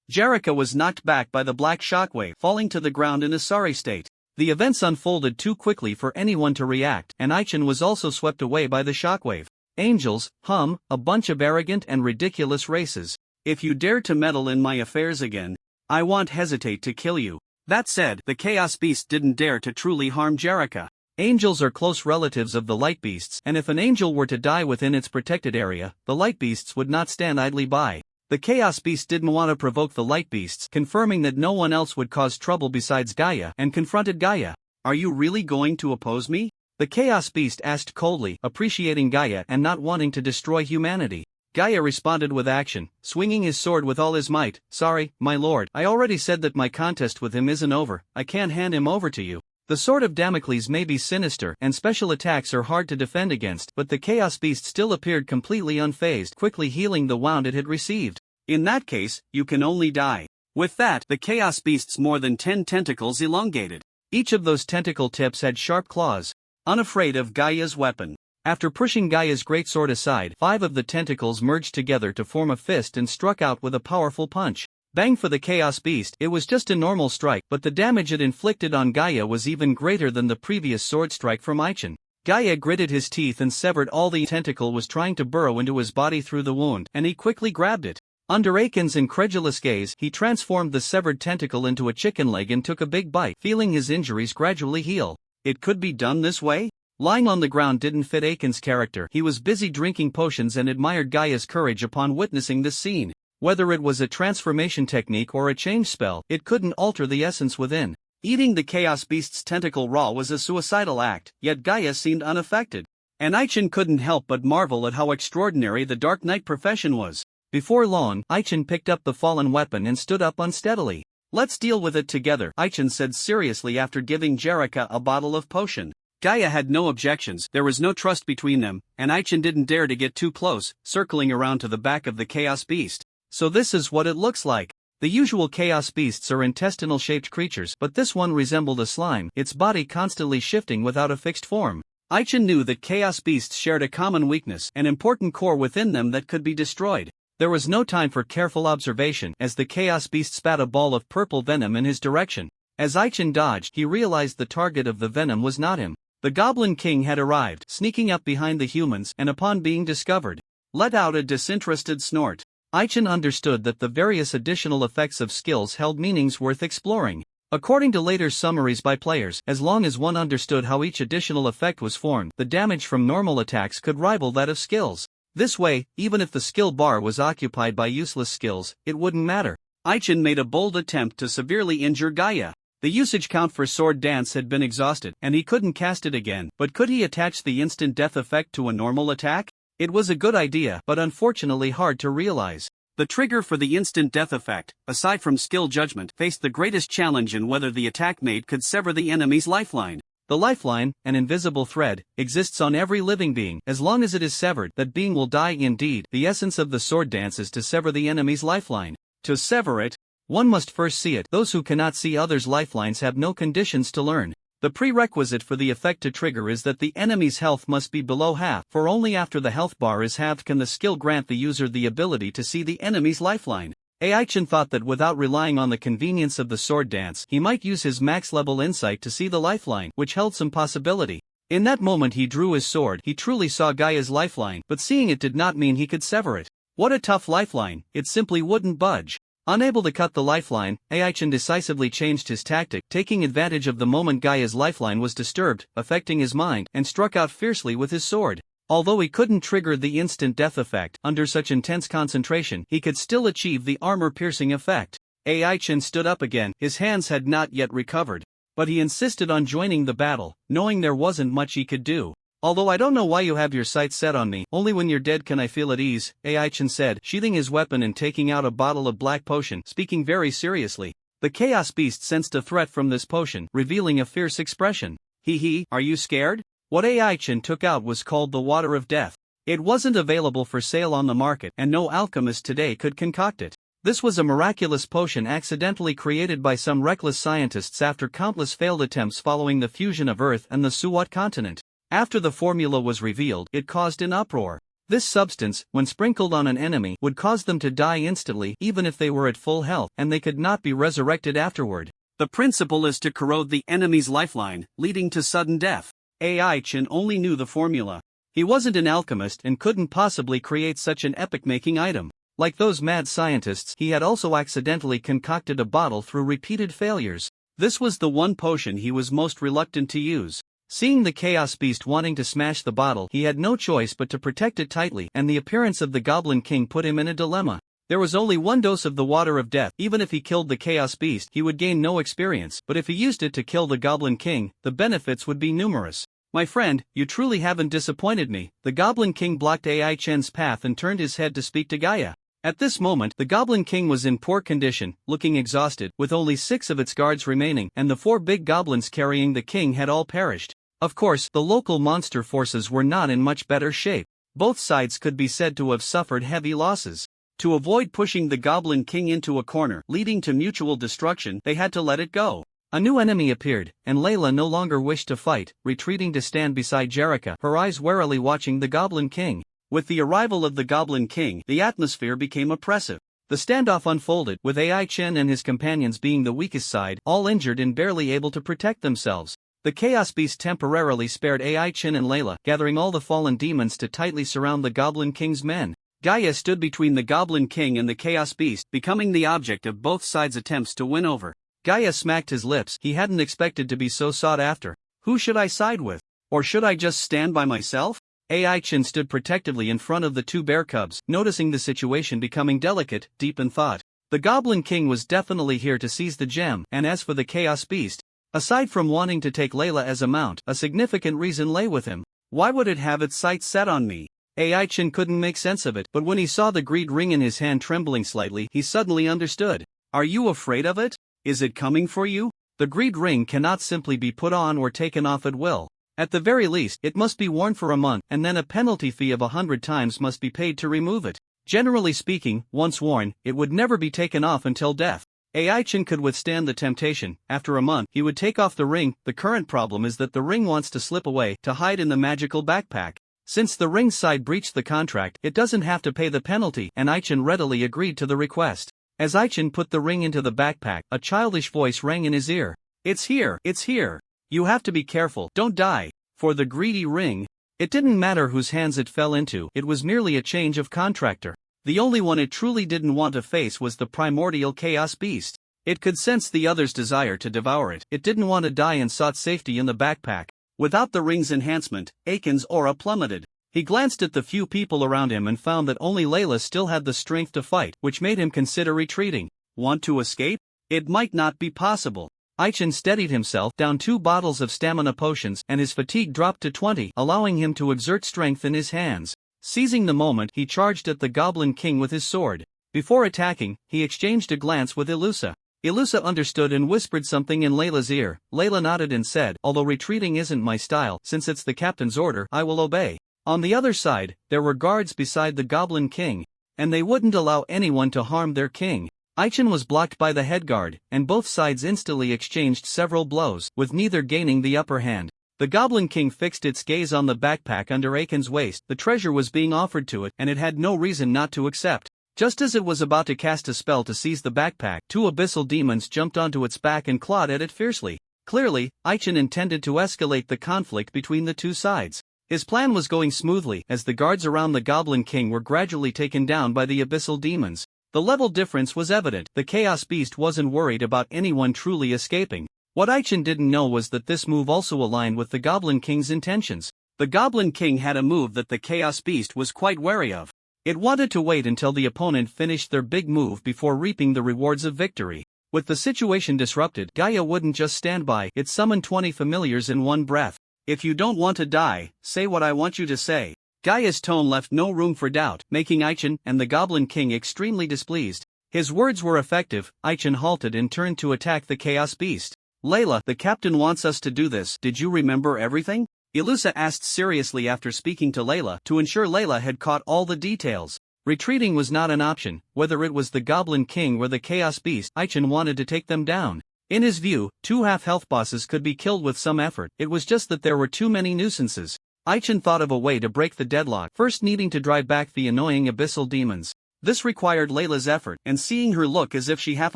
Jellica was knocked back by the black shockwave, falling to the ground in a sorry state. The events unfolded too quickly for anyone to react, and Aichin was also swept away by the shockwave. "Angels, a bunch of arrogant and ridiculous races. If you dare to meddle in my affairs again, I won't hesitate to kill you." That said, the Chaos Beast didn't dare to truly harm Jellica. Angels are close relatives of the Light Beasts, and if an angel were to die within its protected area, the Light Beasts would not stand idly by. The Chaos Beast didn't want to provoke the Light Beasts, confirming that no one else would cause trouble besides Gaia, and confronted Gaia. "Are you really going to oppose me?" the Chaos Beast asked coldly, appreciating Gaia and not wanting to destroy humanity. Gaia responded with action, swinging his sword with all his might. "Sorry, my lord, I already said that my contest with him isn't over. I can't hand him over to you." The Sword of Damocles may be sinister, and special attacks are hard to defend against, but the Chaos Beast still appeared completely unfazed, quickly healing the wound it had received. "In that case, you can only die." With that, the Chaos Beast's more than 10 tentacles elongated. Each of those tentacle tips had sharp claws. Unafraid of Gaia's weapon. After pushing Gaia's greatsword aside, 5 of the tentacles merged together to form a fist and struck out with a powerful punch. Bang for the Chaos Beast. It was just a normal strike, but the damage it inflicted on Gaia was even greater than the previous sword strike from Aichin. Gaia gritted his teeth and severed all the tentacle was trying to burrow into his body through the wound, and he quickly grabbed it. Under Aiken's incredulous gaze, he transformed the severed tentacle into a chicken leg and took a big bite, feeling his injuries gradually heal. It could be done this way? Lying on the ground didn't fit Aiken's character. He was busy drinking potions and admired Gaia's courage upon witnessing this scene. Whether it was a transformation technique or a change spell, it couldn't alter the essence within. Eating the Chaos Beast's tentacle raw was a suicidal act, yet Gaia seemed unaffected. And Aichin couldn't help but marvel at how extraordinary the Dark Knight profession was. Before long, Aichin picked up the fallen weapon and stood up unsteadily. "Let's deal with it together," Aichin said seriously after giving Jellica a bottle of potion. Gaia had no objections, there was no trust between them, and Aichen didn't dare to get too close, circling around to the back of the Chaos Beast. So this is what it looks like. The usual Chaos Beasts are intestinal-shaped creatures, but this one resembled a slime, its body constantly shifting without a fixed form. Aichen knew that Chaos Beasts shared a common weakness, an important core within them that could be destroyed. There was no time for careful observation as the Chaos Beast spat a ball of purple venom in his direction. As Aichen dodged, he realized the target of the venom was not him. The Goblin King had arrived, sneaking up behind the humans, and upon being discovered, let out a disinterested snort. Aichen understood that the various additional effects of skills held meanings worth exploring. According to later summaries by players, as long as one understood how each additional effect was formed, the damage from normal attacks could rival that of skills. This way, even if the skill bar was occupied by useless skills, it wouldn't matter. Aichen made a bold attempt to severely injure Gaia. The usage count for Sword Dance had been exhausted, and he couldn't cast it again, but could he attach the instant death effect to a normal attack? It was a good idea, but unfortunately hard to realize. The trigger for the instant death effect, aside from skill judgment, faced the greatest challenge in whether the attack made could sever the enemy's lifeline. The lifeline, an invisible thread, exists on every living being. As long as it is severed, that being will die indeed. The essence of the Sword Dance is to sever the enemy's lifeline. To sever it, one must first see it. Those who cannot see others' lifelines have no conditions to learn. The prerequisite for the effect to trigger is that the enemy's health must be below half, for only after the health bar is halved can the skill grant the user the ability to see the enemy's lifeline. Aichen thought that without relying on the convenience of the Sword Dance, he might use his max-level insight to see the lifeline, which held some possibility. In that moment he drew his sword. He truly saw Gaia's lifeline, but seeing it did not mean he could sever it. What a tough lifeline, it simply wouldn't budge. Unable to cut the lifeline, Aichen decisively changed his tactic, taking advantage of the moment Gaia's lifeline was disturbed, affecting his mind, and struck out fiercely with his sword. Although he couldn't trigger the instant death effect, under such intense concentration, he could still achieve the armor-piercing effect. Aichen stood up again, his hands had not yet recovered. But he insisted on joining the battle, knowing there wasn't much he could do. Although I don't know why you have your sights set on me, only when you're dead can I feel at ease, Aichen said, sheathing his weapon and taking out a bottle of black potion, speaking very seriously. The Chaos Beast sensed a threat from this potion, revealing a fierce expression. Hee, are you scared? What Aichen took out was called the Water of Death. It wasn't available for sale on the market, and no alchemist today could concoct it. This was a miraculous potion accidentally created by some reckless scientists after countless failed attempts following the fusion of Earth and the Suwat continent. After the formula was revealed, it caused an uproar. This substance, when sprinkled on an enemy, would cause them to die instantly even if they were at full health, and they could not be resurrected afterward. The principle is to corrode the enemy's lifeline, leading to sudden death. Aichen only knew the formula. He wasn't an alchemist and couldn't possibly create such an epic-making item. Like those mad scientists, he had also accidentally concocted a bottle through repeated failures. This was the one potion he was most reluctant to use. Seeing the Chaos Beast wanting to smash the bottle, he had no choice but to protect it tightly, and the appearance of the Goblin King put him in a dilemma. There was only one dose of the Water of Death. Even if he killed the Chaos Beast, he would gain no experience, but if he used it to kill the Goblin King, the benefits would be numerous. My friend, you truly haven't disappointed me. The Goblin King blocked Aichen's path and turned his head to speak to Gaia. At this moment, the Goblin King was in poor condition, looking exhausted, with only 6 of its guards remaining, and the 4 big goblins carrying the king had all perished. Of course, the local monster forces were not in much better shape. Both sides could be said to have suffered heavy losses. To avoid pushing the Goblin King into a corner, leading to mutual destruction, they had to let it go. A new enemy appeared, and Layla no longer wished to fight, retreating to stand beside Jerrica, her eyes warily watching the Goblin King. With the arrival of the Goblin King, the atmosphere became oppressive. The standoff unfolded, with Aichen and his companions being the weakest side, all injured and barely able to protect themselves. The Chaos Beast temporarily spared Aichen and Layla, gathering all the fallen demons to tightly surround the Goblin King's men. Gaia stood between the Goblin King and the Chaos Beast, becoming the object of both sides' attempts to win over. Gaia smacked his lips. He hadn't expected to be so sought after. Who should I side with? Or should I just stand by myself? Aichen stood protectively in front of the 2 bear cubs, noticing the situation becoming delicate, deep in thought. The Goblin King was definitely here to seize the gem, and as for the Chaos Beast, aside from wanting to take Layla as a mount, a significant reason lay with him. Why would it have its sights set on me? Aichen couldn't make sense of it, but when he saw the greed ring in his hand trembling slightly, he suddenly understood. Are you afraid of it? Is it coming for you? The greed ring cannot simply be put on or taken off at will. At the very least, it must be worn for a month, and then a penalty fee of 100 times must be paid to remove it. Generally speaking, once worn, it would never be taken off until death. Ai-Chin could withstand the temptation. After a month, he would take off the ring. The current problem is that the ring wants to slip away to hide in the magical backpack. Since the ring's side breached the contract, it doesn't have to pay the penalty, and Ai-Chin readily agreed to the request. As Ai-Chin put the ring into the backpack, a childish voice rang in his ear. It's here, it's here. You have to be careful, don't die. For the greedy ring. It didn't matter whose hands it fell into, it was merely a change of contractor. The only one it truly didn't want to face was the primordial chaos beast. It could sense the other's desire to devour it. It didn't want to die and sought safety in the backpack. Without the ring's enhancement, Aiken's aura plummeted. He glanced at the few people around him and found that only Layla still had the strength to fight, which made him consider retreating. Want to escape? It might not be possible. Ai-Chin steadied himself, down 2 bottles of stamina potions, and his fatigue dropped to 20, allowing him to exert strength in his hands. Seizing the moment, he charged at the Goblin King with his sword. Before attacking, he exchanged a glance with Ilusa. Ilusa understood and whispered something in Layla's ear. Layla nodded and said, although retreating isn't my style, since it's the captain's order, I will obey. On the other side, there were guards beside the Goblin King, and they wouldn't allow anyone to harm their king. Ai-Chin was blocked by the head guard, and both sides instantly exchanged several blows, with neither gaining the upper hand. The Goblin King fixed its gaze on the backpack under Aiken's waist. The treasure was being offered to it, and it had no reason not to accept. Just as it was about to cast a spell to seize the backpack, 2 abyssal demons jumped onto its back and clawed at it fiercely. Clearly, Ai-Chin intended to escalate the conflict between the 2 sides. His plan was going smoothly, as the guards around the Goblin King were gradually taken down by the abyssal demons. The level difference was evident. The Chaos Beast wasn't worried about anyone truly escaping. What Ai-Chin didn't know was that this move also aligned with the Goblin King's intentions. The Goblin King had a move that the Chaos Beast was quite wary of. It wanted to wait until the opponent finished their big move before reaping the rewards of victory. With the situation disrupted, Gaia wouldn't just stand by, it summoned 20 familiars in one breath. If you don't want to die, say what I want you to say. Gaia's tone left no room for doubt, making Ai-Chin and the Goblin King extremely displeased. His words were effective. Ai-Chin halted and turned to attack the Chaos Beast. Layla, the captain wants us to do this. Did you remember everything? Ilusa asked seriously after speaking to Layla to ensure Layla had caught all the details. Retreating was not an option, whether it was the Goblin King or the Chaos Beast. Ai-Chin wanted to take them down. In his view, 2 half-health bosses could be killed with some effort. It was just that there were too many nuisances. Ai-Chin thought of a way to break the deadlock, first needing to drive back the annoying abyssal demons. This required Layla's effort, and seeing her look as if she half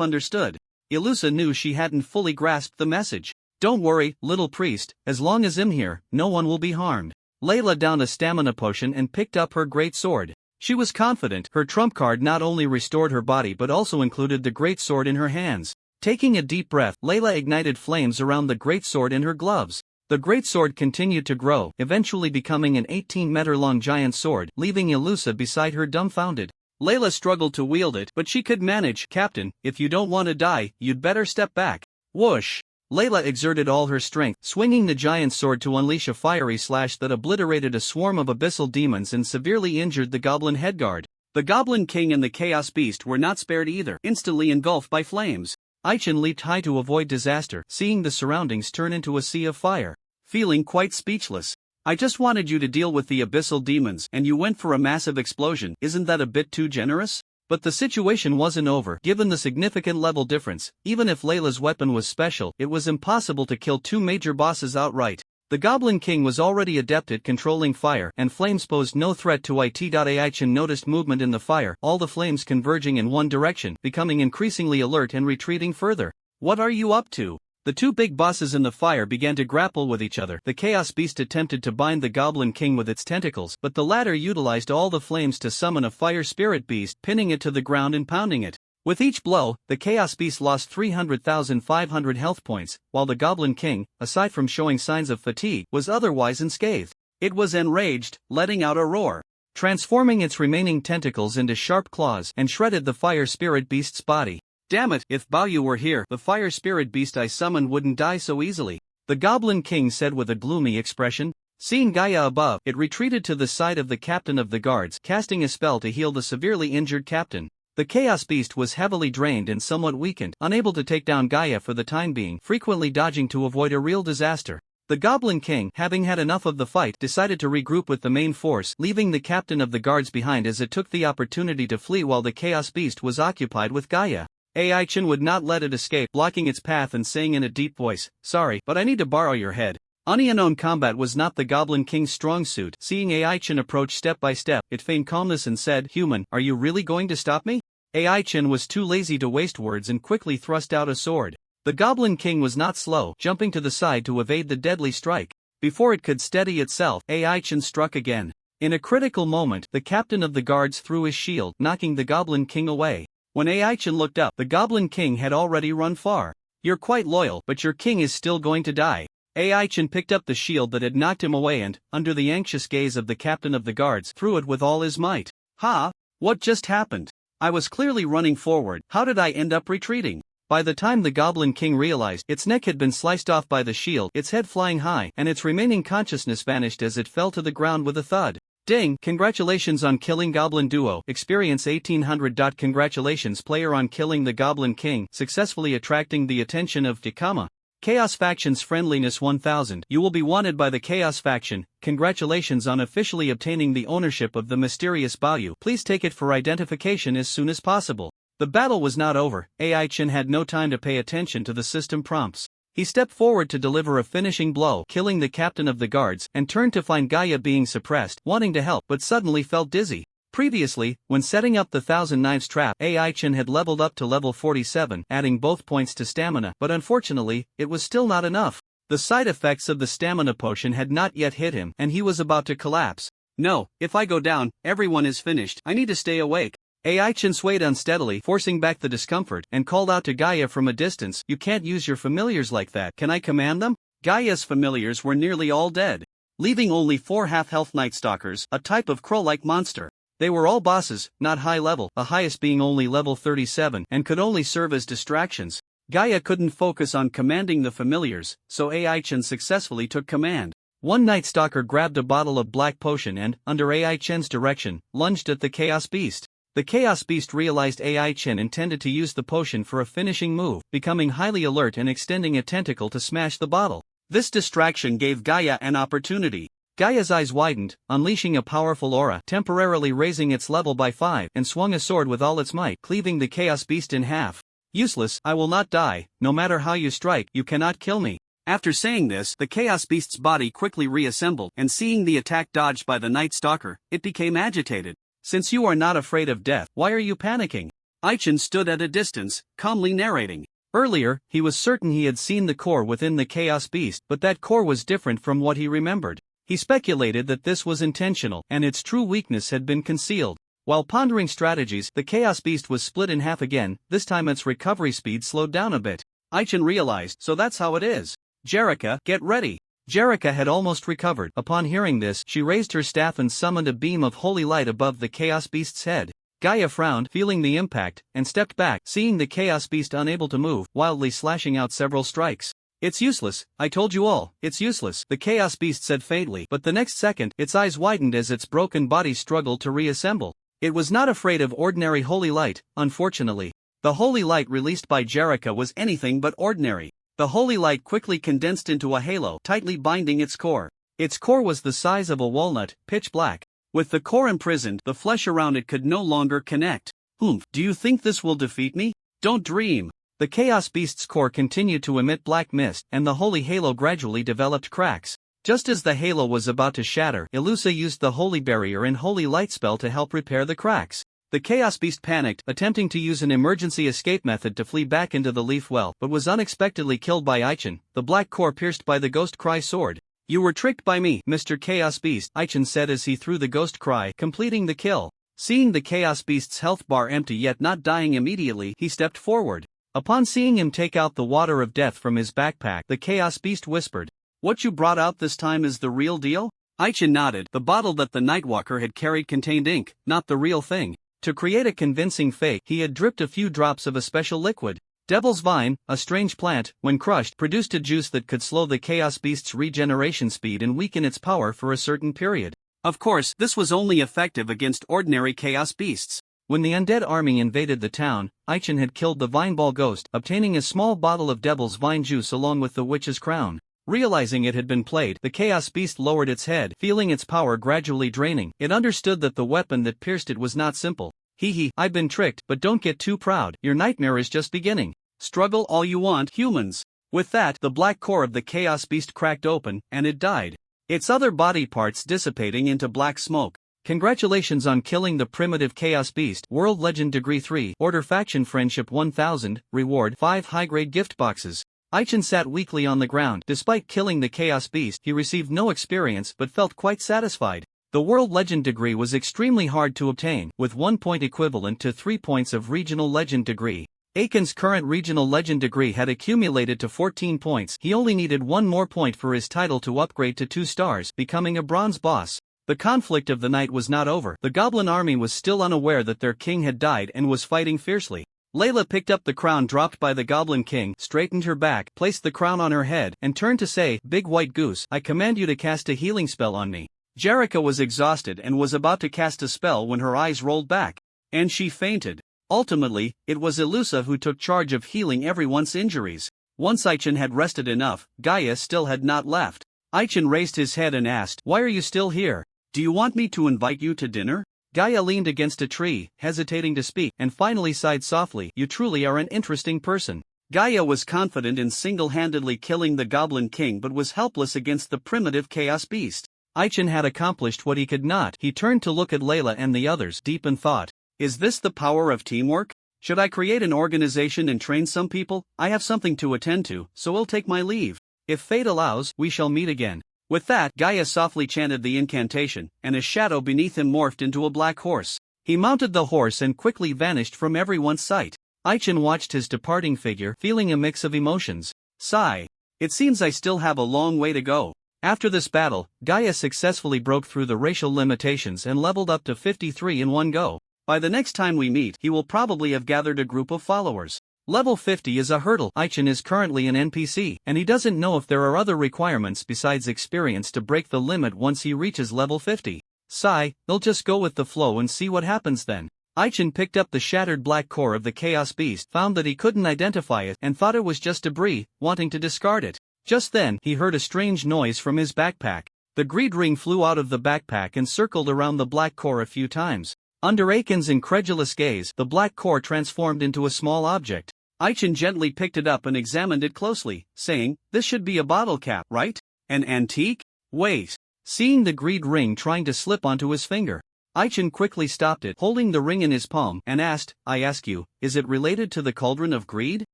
understood, Ilusa knew she hadn't fully grasped the message. Don't worry, little priest, as long as I'm here, no one will be harmed. Layla downed a stamina potion and picked up her great sword. She was confident. Her trump card not only restored her body but also included the great sword in her hands. Taking a deep breath, Layla ignited flames around the great sword in her gloves. The great sword continued to grow, eventually becoming an 18-meter-long giant sword, leaving Ilusa beside her dumbfounded. Layla struggled to wield it, but she could manage. Captain, if you don't want to die, you'd better step back. Whoosh! Layla exerted all her strength, swinging the giant sword to unleash a fiery slash that obliterated a swarm of abyssal demons and severely injured the Goblin headguard. The Goblin King and the Chaos Beast were not spared either, instantly engulfed by flames. Ai-Chin leaped high to avoid disaster, seeing the surroundings turn into a sea of fire. Feeling quite speechless. I just wanted you to deal with the abyssal demons, and you went for a massive explosion. Isn't that a bit too generous? But the situation wasn't over. Given the significant level difference, even if Layla's weapon was special, it was impossible to kill 2 major bosses outright. The Goblin King was already adept at controlling fire, and flames posed no threat to it. Ai-Chin noticed movement in the fire, all the flames converging in one direction, becoming increasingly alert and retreating further. What are you up to? The 2 big bosses in the fire began to grapple with each other. The Chaos Beast attempted to bind the Goblin King with its tentacles, but the latter utilized all the flames to summon a fire spirit beast, pinning it to the ground and pounding it. With each blow, the Chaos Beast lost 300,500 health points, while the Goblin King, aside from showing signs of fatigue, was otherwise unscathed. It was enraged, letting out a roar, transforming its remaining tentacles into sharp claws, and shredded the fire spirit beast's body. Damn it, if Baoyu were here, the fire spirit beast I summoned wouldn't die so easily, the Goblin King said with a gloomy expression. Seeing Gaia above, it retreated to the side of the captain of the guards, casting a spell to heal the severely injured captain. The Chaos Beast was heavily drained and somewhat weakened, unable to take down Gaia for the time being, frequently dodging to avoid a real disaster. The Goblin King, having had enough of the fight, decided to regroup with the main force, leaving the captain of the guards behind as it took the opportunity to flee while the Chaos Beast was occupied with Gaia. Ai-Chin would not let it escape, blocking its path and saying in a deep voice, "Sorry, but I need to borrow your head." Unknown combat was not the Goblin King's strong suit. Seeing Ai-Chin approach step by step, it feigned calmness and said, "Human, are you really going to stop me?" Ai-Chin was too lazy to waste words and quickly thrust out a sword. The Goblin King was not slow, jumping to the side to evade the deadly strike. Before it could steady itself, Ai-Chin struck again. In a critical moment, the captain of the guards threw his shield, knocking the Goblin King away. When Ai-Chin looked up, the Goblin King had already run far. "You're quite loyal, but your king is still going to die." Ai-Chin picked up the shield that had knocked him away and, under the anxious gaze of the captain of the guards, threw it with all his might. "Ha! What just happened? I was clearly running forward. How did I end up retreating?" By the time the Goblin King realized, its neck had been sliced off by the shield, its head flying high, and its remaining consciousness vanished as it fell to the ground with a thud. Ding! Congratulations on killing Goblin Duo. Experience 1800. Congratulations player on killing the Goblin King, successfully attracting the attention of Dekama. Chaos Faction's friendliness 1000. You will be wanted by the Chaos Faction. Congratulations on officially obtaining the ownership of the mysterious Baoyu. Please take it for identification as soon as possible. The battle was not over. Ai-Chin had no time to pay attention to the system prompts. He stepped forward to deliver a finishing blow, killing the captain of the guards, and turned to find Gaia being suppressed, wanting to help but suddenly felt dizzy. Previously, when setting up the Thousand Knives trap, Ai-Chin had leveled up to level 47, adding both points to stamina, but unfortunately, it was still not enough. The side effects of the stamina potion had not yet hit him, and he was about to collapse. "No, if I go down, everyone is finished. I need to stay awake." Ai-Chin swayed unsteadily, forcing back the discomfort, and called out to Gaia from a distance, "You can't use your familiars like that. Can I command them?" Gaia's familiars were nearly all dead, leaving only 4 half-health Night Stalkers, a type of crow-like monster. They were all bosses, not high level, the highest being only level 37, and could only serve as distractions. Gaia couldn't focus on commanding the familiars, so Ai-Chin successfully took command. One Night Stalker grabbed a bottle of black potion and, under Ai-Chin's direction, lunged at the Chaos Beast. The Chaos Beast realized Ai-Chin intended to use the potion for a finishing move, becoming highly alert and extending a tentacle to smash the bottle. This distraction gave Gaia an opportunity. Gaia's eyes widened, unleashing a powerful aura, temporarily raising its level by 5, and swung a sword with all its might, cleaving the Chaos Beast in half. "Useless, I will not die. No matter how you strike, you cannot kill me." After saying this, the Chaos Beast's body quickly reassembled, and seeing the attack dodged by the Night Stalker, it became agitated. "Since you are not afraid of death, why are you panicking?" Ai-Chin stood at a distance, calmly narrating. Earlier, he was certain he had seen the core within the Chaos Beast, but that core was different from what he remembered. He speculated that this was intentional, and its true weakness had been concealed. While pondering strategies, the Chaos Beast was split in half again, this time its recovery speed slowed down a bit. Ai-Chin realized, so that's how it is. "Jerrica, get ready." Jerrica had almost recovered. Upon hearing this, she raised her staff and summoned a beam of holy light above the Chaos Beast's head. Gaia frowned, feeling the impact, and stepped back, seeing the Chaos Beast unable to move, wildly slashing out several strikes. "It's useless, I told you all, it's useless," the Chaos Beast said faintly, but the next second, its eyes widened as its broken body struggled to reassemble. It was not afraid of ordinary holy light, unfortunately. The holy light released by Jerrica was anything but ordinary. The holy light quickly condensed into a halo, tightly binding its core. Its core was the size of a walnut, pitch black. With the core imprisoned, the flesh around it could no longer connect. "Oomph, do you think this will defeat me? Don't dream." The Chaos Beast's core continued to emit black mist, and the holy halo gradually developed cracks. Just as the halo was about to shatter, Elusa used the holy barrier and holy light spell to help repair the cracks. The Chaos Beast panicked, attempting to use an emergency escape method to flee back into the leaf well, but was unexpectedly killed by Ai-Chin, the black core pierced by the Ghost Cry sword. "You were tricked by me, Mr. Chaos Beast," Ai-Chin said as he threw the Ghost Cry, completing the kill. Seeing the Chaos Beast's health bar empty yet not dying immediately, he stepped forward. Upon seeing him take out the water of death from his backpack, the Chaos Beast whispered, "What you brought out this time is the real deal?" Ai-Chin nodded. The bottle that the Nightwalker had carried contained ink, not the real thing. To create a convincing fake, he had dripped a few drops of a special liquid. Devil's Vine, a strange plant, when crushed, produced a juice that could slow the Chaos Beast's regeneration speed and weaken its power for a certain period. Of course, this was only effective against ordinary Chaos Beasts. When the undead army invaded the town, Ai-Chin had killed the Vineball Ghost, obtaining a small bottle of Devil's Vine juice along with the Witch's Crown. Realizing it had been played, the Chaos Beast lowered its head, feeling its power gradually draining. It understood that the weapon that pierced it was not simple. Hee hee, I've been tricked, but don't get too proud, your nightmare is just beginning. Struggle all you want, humans. With that, the black core of the Chaos Beast cracked open, and it died. Its other body parts dissipating into black smoke. Congratulations on killing the primitive Chaos Beast. World Legend Degree 3, Order Faction Friendship 1000, Reward 5 high-grade gift boxes. Aichin sat weakly on the ground. Despite killing the Chaos Beast, he received no experience but felt quite satisfied. The World Legend degree was extremely hard to obtain, with 1 point equivalent to 3 points of Regional Legend degree. Aiken's current Regional Legend degree had accumulated to 14 points. He only needed 1 more point for his title to upgrade to 2 stars, becoming a bronze boss. The conflict of the night was not over. The Goblin army was still unaware that their king had died and was fighting fiercely. Layla picked up the crown dropped by the Goblin King, straightened her back, placed the crown on her head, and turned to say, "Big White Goose, I command you to cast a healing spell on me." Jerrica was exhausted and was about to cast a spell when her eyes rolled back, and she fainted. Ultimately, it was Ilusa who took charge of healing everyone's injuries. Once Aichin had rested enough, Gaia still had not left. Aichin raised his head and asked, "Why are you still here? Do you want me to invite you to dinner?" Gaia leaned against a tree, hesitating to speak, and finally sighed softly, "You truly are an interesting person." Gaia was confident in single-handedly killing the Goblin King but was helpless against the primitive Chaos Beast. Aichin had accomplished what he could not. He turned to look at Layla and the others, deep in thought. Is this the power of teamwork? Should I create an organization and train some people? I have something to attend to, so I'll take my leave. If fate allows, we shall meet again. With that, Gaia softly chanted the incantation, and a shadow beneath him morphed into a black horse. He mounted the horse and quickly vanished from everyone's sight. Aichin watched his departing figure, feeling a mix of emotions. Sigh. It seems I still have a long way to go. After this battle, Gaia successfully broke through the racial limitations and leveled up to 53 in one go. By the next time we meet, he will probably have gathered a group of followers. Level 50 is a hurdle. Aichin is currently an NPC, and he doesn't know if there are other requirements besides experience to break the limit once he reaches level 50. Sigh, he'll just go with the flow and see what happens then. Aichin picked up the shattered black core of the Chaos Beast, found that he couldn't identify it, and thought it was just debris, wanting to discard it. Just then, he heard a strange noise from his backpack. The greed ring flew out of the backpack and circled around the black core a few times. Under Aiken's incredulous gaze, the black core transformed into a small object. Aichin gently picked it up and examined it closely, saying, "This should be a bottle cap, right? An antique? Wait." Seeing the greed ring trying to slip onto his finger, Aichin quickly stopped it, holding the ring in his palm, and asked, "I ask you, is it related to the Cauldron of Greed?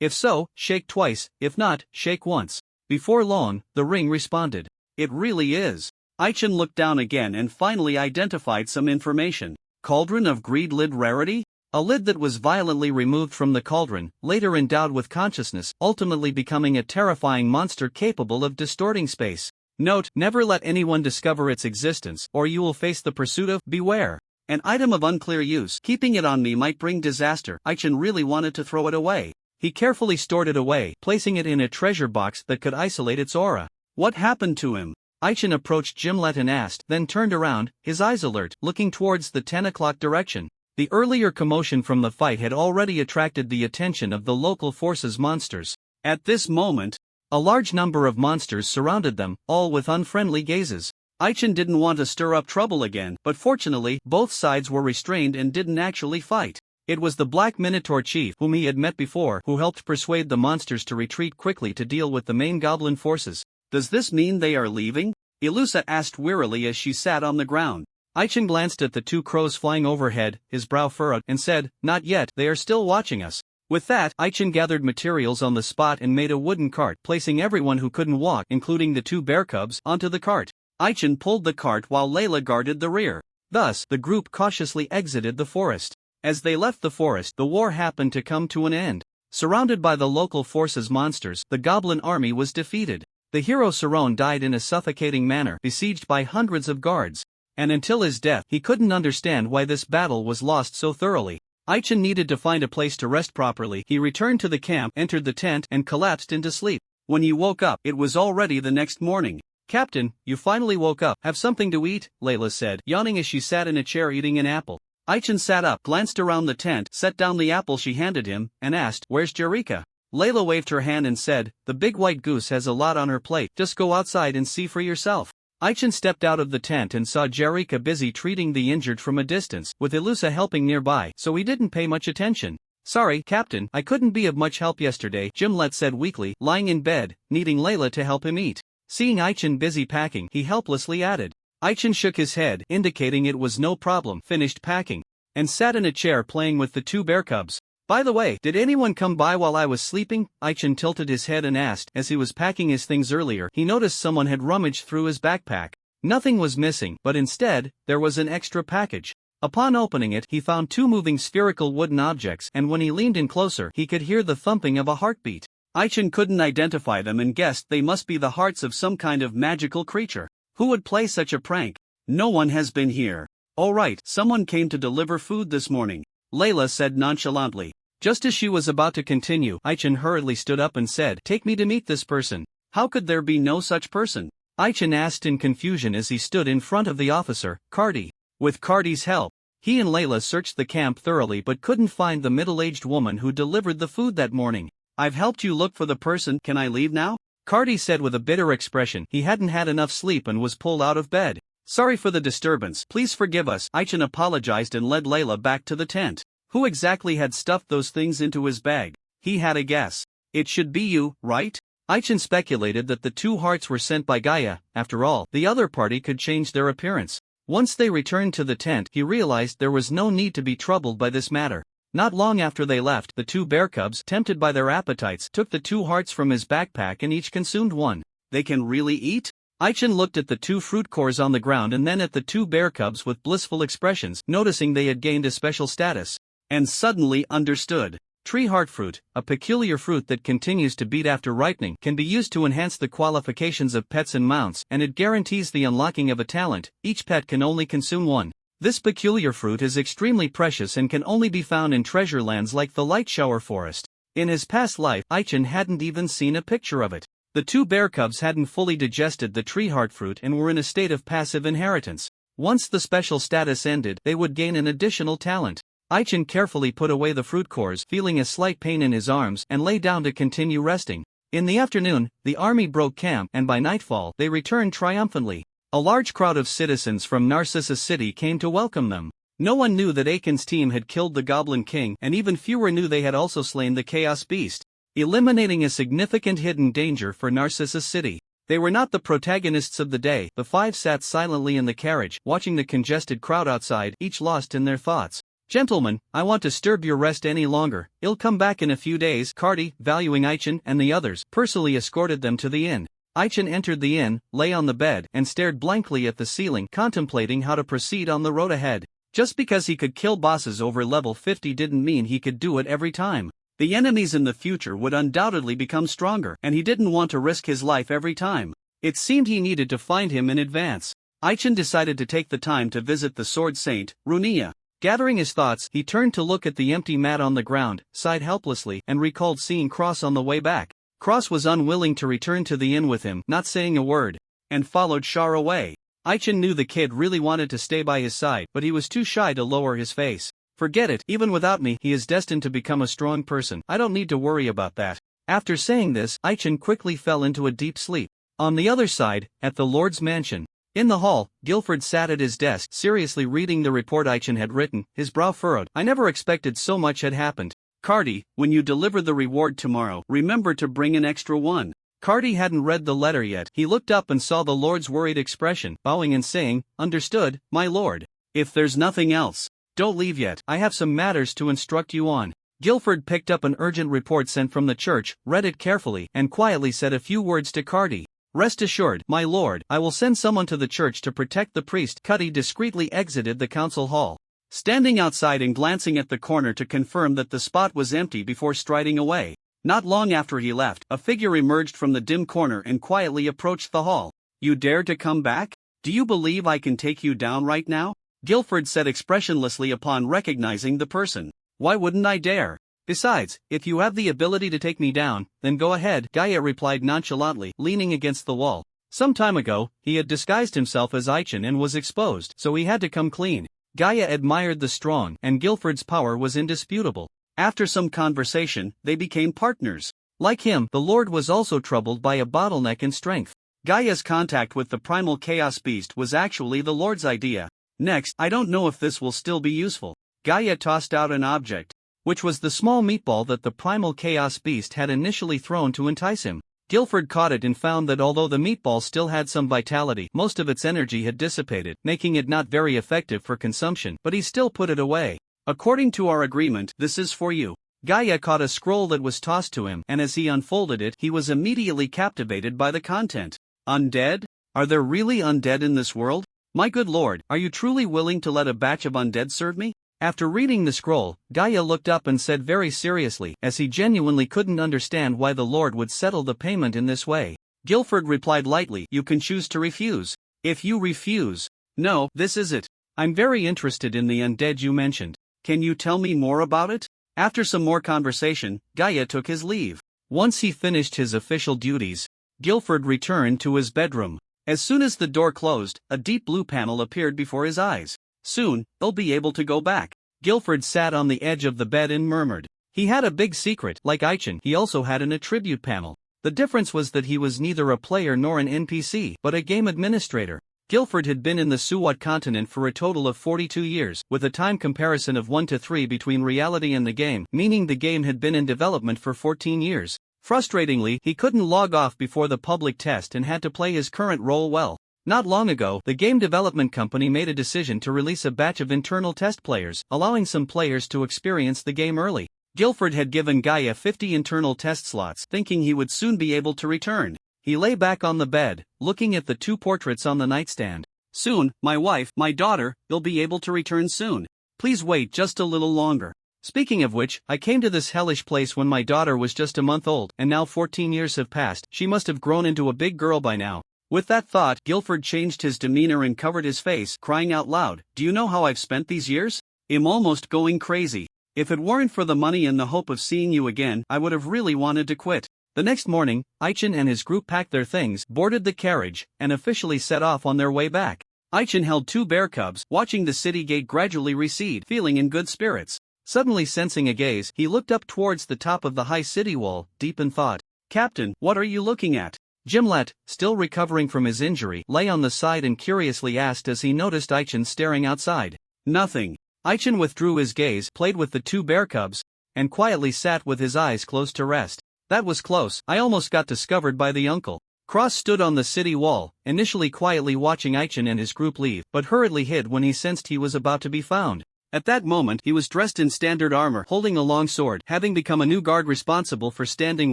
If so, shake twice, if not, shake once." Before long, the ring responded. "It really is." Aichin looked down again and finally identified some information. Cauldron of Greed lid rarity? A lid that was violently removed from the cauldron, later endowed with consciousness, ultimately becoming a terrifying monster capable of distorting space. Note, never let anyone discover its existence, or you will face the pursuit of beware. An item of unclear use. Keeping it on me might bring disaster. Aichin really wanted to throw it away. He carefully stored it away, placing it in a treasure box that could isolate its aura. What happened to him? Aichin approached Gimlet and asked, then turned around, his eyes alert, looking towards the 10 o'clock direction. The earlier commotion from the fight had already attracted the attention of the local forces monsters. At this moment, a large number of monsters surrounded them, all with unfriendly gazes. Aichin didn't want to stir up trouble again, but fortunately, both sides were restrained and didn't actually fight. It was the Black Minotaur chief, whom he had met before, who helped persuade the monsters to retreat quickly to deal with the main goblin forces. Does this mean they are leaving? Ilusa asked wearily as she sat on the ground. Aichin glanced at the 2 crows flying overhead, his brow furrowed, and said, "Not yet, they are still watching us." With that, Aichin gathered materials on the spot and made a wooden cart, placing everyone who couldn't walk, including the 2 bear cubs, onto the cart. Aichin pulled the cart while Layla guarded the rear. Thus, the group cautiously exited the forest. As they left the forest, the war happened to come to an end. Surrounded by the local forces monsters, the goblin army was defeated. The hero Saron died in a suffocating manner, besieged by hundreds of guards. And until his death, he couldn't understand why this battle was lost so thoroughly. Aichin needed to find a place to rest properly. He returned to the camp, entered the tent, and collapsed into sleep. When he woke up, it was already the next morning. "Captain, you finally woke up. Have something to eat," Layla said, yawning as she sat in a chair eating an apple. Aichin sat up, glanced around the tent, set down the apple she handed him, and asked, "Where's Jerrica?" Layla waved her hand and said, "The big white goose has a lot on her plate, just go outside and see for yourself." Aichin stepped out of the tent and saw Jerika busy treating the injured from a distance, with Ilusa helping nearby, so he didn't pay much attention. "Sorry, Captain, I couldn't be of much help yesterday," Jimlet said weakly, lying in bed, needing Layla to help him eat. Seeing Aichin busy packing, he helplessly added. Aichin shook his head, indicating it was no problem, finished packing, and sat in a chair playing with the two bear cubs. "By the way, did anyone come by while I was sleeping?" Aichin tilted his head and asked. As he was packing his things earlier, he noticed someone had rummaged through his backpack. Nothing was missing, but instead, there was an extra package. Upon opening it, he found two moving spherical wooden objects, and when he leaned in closer, he could hear the thumping of a heartbeat. Aichin couldn't identify them and guessed they must be the hearts of some kind of magical creature. Who would play such a prank? "No one has been here." "Oh right, someone came to deliver food this morning," Layla said nonchalantly. Just as she was about to continue, Aichin hurriedly stood up and said, "Take me to meet this person." "How could there be no such person?" Aichin asked in confusion as he stood in front of the officer, Cardi. With Cardi's help, he and Layla searched the camp thoroughly but couldn't find the middle-aged woman who delivered the food that morning. "I've helped you look for the person, can I leave now?" Cardi said with a bitter expression. He hadn't had enough sleep and was pulled out of bed. "Sorry for the disturbance, please forgive us." Aichin apologized and led Layla back to the tent. Who exactly had stuffed those things into his bag? He had a guess. "It should be you, right?" Aichin speculated that the two hearts were sent by Gaia. After all, the other party could change their appearance. Once they returned to the tent, he realized there was no need to be troubled by this matter. Not long after they left, the two bear cubs, tempted by their appetites, took the two hearts from his backpack and each consumed one. "They can really eat?" Aichin looked at the two fruit cores on the ground and then at the two bear cubs with blissful expressions, noticing they had gained a special status. And suddenly understood. Tree heart fruit, a peculiar fruit that continues to beat after ripening, can be used to enhance the qualifications of pets and mounts, and it guarantees the unlocking of a talent. Each pet can only consume one. This peculiar fruit is extremely precious and can only be found in treasure lands like the Light Shower Forest. In his past life, Aichin hadn't even seen a picture of it. The two bear cubs hadn't fully digested the tree heart fruit and were in a state of passive inheritance. Once the special status ended, they would gain an additional talent. Aichin carefully put away the fruit cores, feeling a slight pain in his arms, and lay down to continue resting. In the afternoon, the army broke camp, and by nightfall, they returned triumphantly. A large crowd of citizens from Narcissus City came to welcome them. No one knew that Aiken's team had killed the Goblin King, and even fewer knew they had also slain the Chaos Beast, eliminating a significant hidden danger for Narcissus City. They were not the protagonists of the day. The five sat silently in the carriage, watching the congested crowd outside, each lost in their thoughts. "Gentlemen, I won't disturb your rest any longer. I'll come back in a few days." Cardi, valuing Aichin and the others, personally escorted them to the inn. Aichin entered the inn, lay on the bed, and stared blankly at the ceiling, contemplating how to proceed on the road ahead. Just because he could kill bosses over level 50 didn't mean he could do it every time. The enemies in the future would undoubtedly become stronger, and he didn't want to risk his life every time. It seemed he needed to find him in advance. Aichin decided to take the time to visit the Sword Saint, Runia. Gathering his thoughts, he turned to look at the empty mat on the ground, sighed helplessly, and recalled seeing Cross on the way back. Cross was unwilling to return to the inn with him, not saying a word, and followed Shar away. Aichin knew the kid really wanted to stay by his side, but he was too shy to lower his face. "Forget it, even without me, he is destined to become a strong person. I don't need to worry about that." After saying this, Aichin quickly fell into a deep sleep. On the other side, at the Lord's mansion. In the hall, Guilford sat at his desk, seriously reading the report Aichin had written, his brow furrowed. "I never expected so much had happened. Cardi, when you deliver the reward tomorrow, remember to bring an extra one." Cardi hadn't read the letter yet. He looked up and saw the Lord's worried expression, bowing and saying, "Understood, my lord. If there's nothing else, don't leave yet. I have some matters to instruct you on." Guilford picked up an urgent report sent from the church, read it carefully, and quietly said a few words to Cardi. "Rest assured, my lord, I will send someone to the church to protect the priest." Cuddy discreetly exited the council hall, standing outside and glancing at the corner to confirm that the spot was empty before striding away. Not long after he left, a figure emerged from the dim corner and quietly approached the hall. "You dare to come back? Do you believe I can take you down right now?" Guilford said expressionlessly upon recognizing the person. "Why wouldn't I dare? Besides, if you have the ability to take me down, then go ahead," Gaia replied nonchalantly, leaning against the wall. Some time ago, he had disguised himself as Aichin and was exposed, so he had to come clean. Gaia admired the strong, and Guilford's power was indisputable. After some conversation, they became partners. Like him, the Lord was also troubled by a bottleneck in strength. Gaia's contact with the primal chaos beast was actually the Lord's idea. Next, I don't know if this will still be useful. Gaia tossed out an object, which was the small meatball that the primal chaos beast had initially thrown to entice him. Guilford caught it and found that although the meatball still had some vitality, most of its energy had dissipated, making it not very effective for consumption, but he still put it away. According to our agreement, this is for you. Gaia caught a scroll that was tossed to him, and as he unfolded it, he was immediately captivated by the content. Undead? Are there really undead in this world? My good lord, are you truly willing to let a batch of undead serve me? After reading the scroll, Gaia looked up and said very seriously, as he genuinely couldn't understand why the Lord would settle the payment in this way. Guilford replied lightly, you can choose to refuse. If you refuse, no, this is it. I'm very interested in the undead you mentioned. Can you tell me more about it? After some more conversation, Gaia took his leave. Once he finished his official duties, Guilford returned to his bedroom. As soon as the door closed, a deep blue panel appeared before his eyes. Soon, they'll be able to go back. Guilford sat on the edge of the bed and murmured. He had a big secret. Like Aichin, he also had an attribute panel. The difference was that he was neither a player nor an NPC, but a game administrator. Guilford had been in the Suwat continent for a total of 42 years, with a time comparison of 1 to 3 between reality and the game, meaning the game had been in development for 14 years. Frustratingly, he couldn't log off before the public test and had to play his current role well. Not long ago, the game development company made a decision to release a batch of internal test players, allowing some players to experience the game early. Guilford had given Gaia 50 internal test slots, thinking he would soon be able to return. He lay back on the bed, looking at the 2 portraits on the nightstand. Soon, my wife, my daughter, will be able to return soon. Please wait just a little longer. Speaking of which, I came to this hellish place when my daughter was just a month old, and now 14 years have passed. She must have grown into a big girl by now. With that thought, Guilford changed his demeanor and covered his face, crying out loud, do you know how I've spent these years? I'm almost going crazy. If it weren't for the money and the hope of seeing you again, I would have really wanted to quit. The next morning, Aichin and his group packed their things, boarded the carriage, and officially set off on their way back. Aichin held 2 bear cubs, watching the city gate gradually recede, feeling in good spirits. Suddenly sensing a gaze, he looked up towards the top of the high city wall, deep in thought. Captain, what are you looking at? Gimlet, still recovering from his injury, lay on the side and curiously asked as he noticed Aichin staring outside. Nothing. Aichin withdrew his gaze, played with the 2 bear cubs, and quietly sat with his eyes closed to rest. That was close. I almost got discovered by the uncle. Cross stood on the city wall, initially quietly watching Aichin and his group leave, but hurriedly hid when he sensed he was about to be found. At that moment, he was dressed in standard armor, holding a long sword, having become a new guard responsible for standing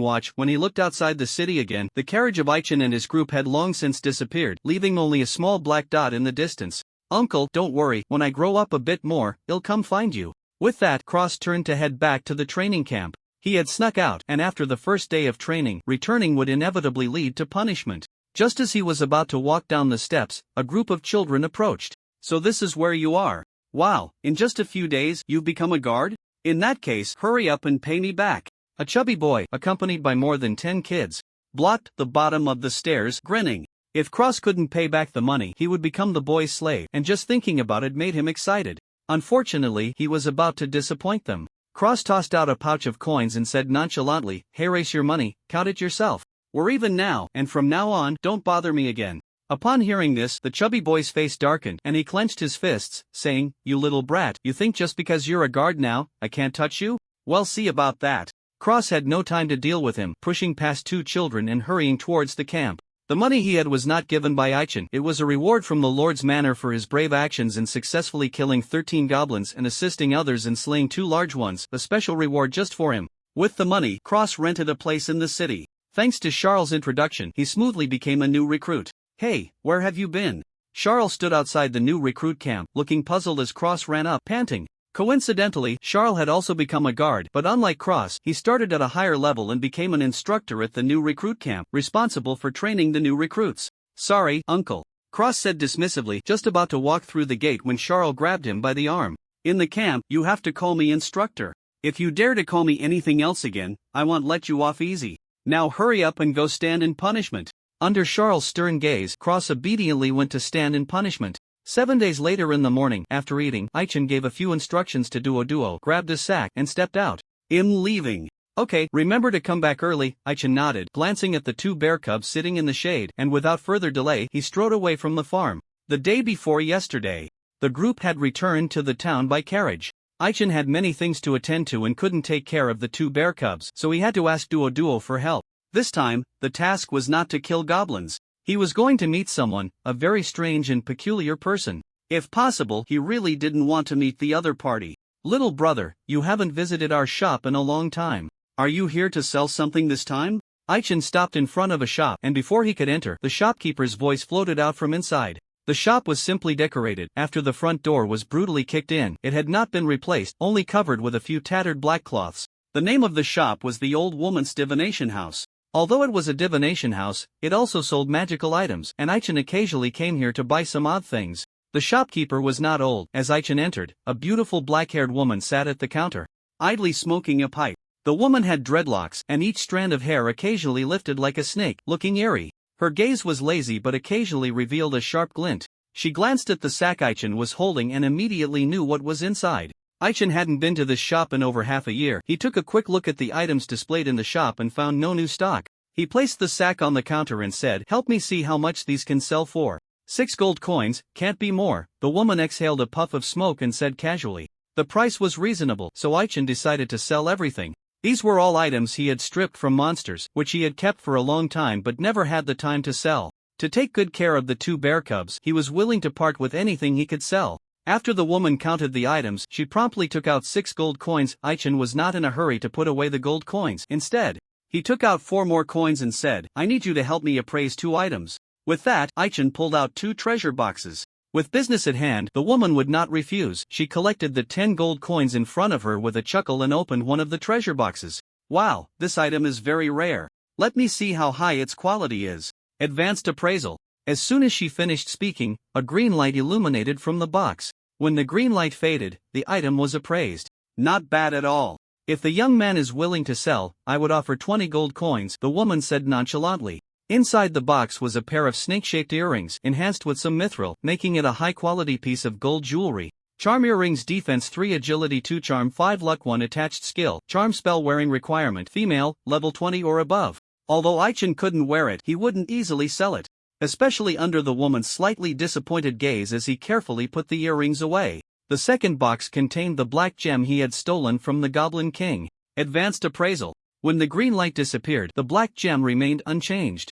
watch. When he looked outside the city again, the carriage of Aichin and his group had long since disappeared, leaving only a small black dot in the distance. Uncle, don't worry, when I grow up a bit more, I'll come find you. With that, Cross turned to head back to the training camp. He had snuck out, and after the first day of training, returning would inevitably lead to punishment. Just as he was about to walk down the steps, a group of children approached. So this is where you are. Wow, in just a few days, you've become a guard? In that case, hurry up and pay me back. A chubby boy, accompanied by more than 10 kids, blocked the bottom of the stairs, grinning. If Cross couldn't pay back the money, he would become the boy's slave, and just thinking about it made him excited. Unfortunately, he was about to disappoint them. Cross tossed out a pouch of coins and said nonchalantly, "Hey, race your money, count it yourself. We're even now, and from now on, don't bother me again." Upon hearing this, the chubby boy's face darkened, and he clenched his fists, saying, "You little brat, you think just because you're a guard now, I can't touch you? Well, see about that." Cross had no time to deal with him, pushing past 2 children and hurrying towards the camp. The money he had was not given by Aichin. It was a reward from the Lord's Manor for his brave actions in successfully killing 13 goblins and assisting others in slaying 2 large ones, a special reward just for him. With the money, Cross rented a place in the city. Thanks to Charles' introduction, he smoothly became a new recruit. "Hey, where have you been?" Charles stood outside the new recruit camp, looking puzzled as Cross ran up, panting. Coincidentally, Charles had also become a guard, but unlike Cross, he started at a higher level and became an instructor at the new recruit camp, responsible for training the new recruits. "Sorry, uncle," Cross said dismissively, just about to walk through the gate when Charles grabbed him by the arm. "In the camp, you have to call me instructor. If you dare to call me anything else again, I won't let you off easy. Now hurry up and go stand in punishment." Under Charles' stern gaze, Cross obediently went to stand in punishment. 7 days later in the morning, after eating, Aichin gave a few instructions to Duo, grabbed his sack, and stepped out. "I'm leaving." Okay, remember to come back early, Aichin nodded, glancing at the two bear cubs sitting in the shade, and without further delay he strode away from the farm. The day before yesterday, the group had returned to the town by carriage. Aichin had many things to attend to and couldn't take care of the two bear cubs, so he had to ask Duo for help. This time, the task was not to kill goblins. He was going to meet someone, a very strange and peculiar person. If possible, he really didn't want to meet the other party. Little brother, you haven't visited our shop in a long time. Are you here to sell something this time? Aichin stopped in front of a shop, and before he could enter, the shopkeeper's voice floated out from inside. The shop was simply decorated. After the front door was brutally kicked in, it had not been replaced, only covered with a few tattered black cloths. The name of the shop was the Old Woman's Divination House. Although it was a divination house, it also sold magical items, and Aichin occasionally came here to buy some odd things. The shopkeeper was not old. As Aichin entered, a beautiful black-haired woman sat at the counter, idly smoking a pipe. The woman had dreadlocks, and each strand of hair occasionally lifted like a snake, looking eerie. Her gaze was lazy but occasionally revealed a sharp glint. She glanced at the sack Aichin was holding and immediately knew what was inside. Aichin hadn't been to this shop in over half a year. He took a quick look at the items displayed in the shop and found no new stock. He placed the sack on the counter and said, "Help me see how much these can sell for." 6 gold coins, can't be more. The woman exhaled a puff of smoke and said casually. The price was reasonable, so Aichin decided to sell everything. These were all items he had stripped from monsters, which he had kept for a long time but never had the time to sell. To take good care of the two bear cubs, he was willing to part with anything he could sell. After the woman counted the items, she promptly took out 6 gold coins. Aichin was not in a hurry to put away the gold coins. Instead, he took out 4 more coins and said, "I need you to help me appraise 2 items." With that, Aichin pulled out 2 treasure boxes. With business at hand, the woman would not refuse. She collected the 10 gold coins in front of her with a chuckle and opened one of the treasure boxes. "Wow, this item is very rare. Let me see how high its quality is." Advanced appraisal. As soon as she finished speaking, a green light illuminated from the box. When the green light faded, the item was appraised. "Not bad at all. If the young man is willing to sell, I would offer 20 gold coins," the woman said nonchalantly. Inside the box was a pair of snake-shaped earrings, enhanced with some mithril, making it a high-quality piece of gold jewelry. Charm earrings, defense 3, agility 2, charm 5, luck 1, attached skill, charm spell wearing requirement, female, level 20 or above. Although Aichin couldn't wear it, he wouldn't easily sell it, especially under the woman's slightly disappointed gaze as he carefully put the earrings away. The second box contained the black gem he had stolen from the Goblin King. Advanced appraisal. When the green light disappeared, the black gem remained unchanged.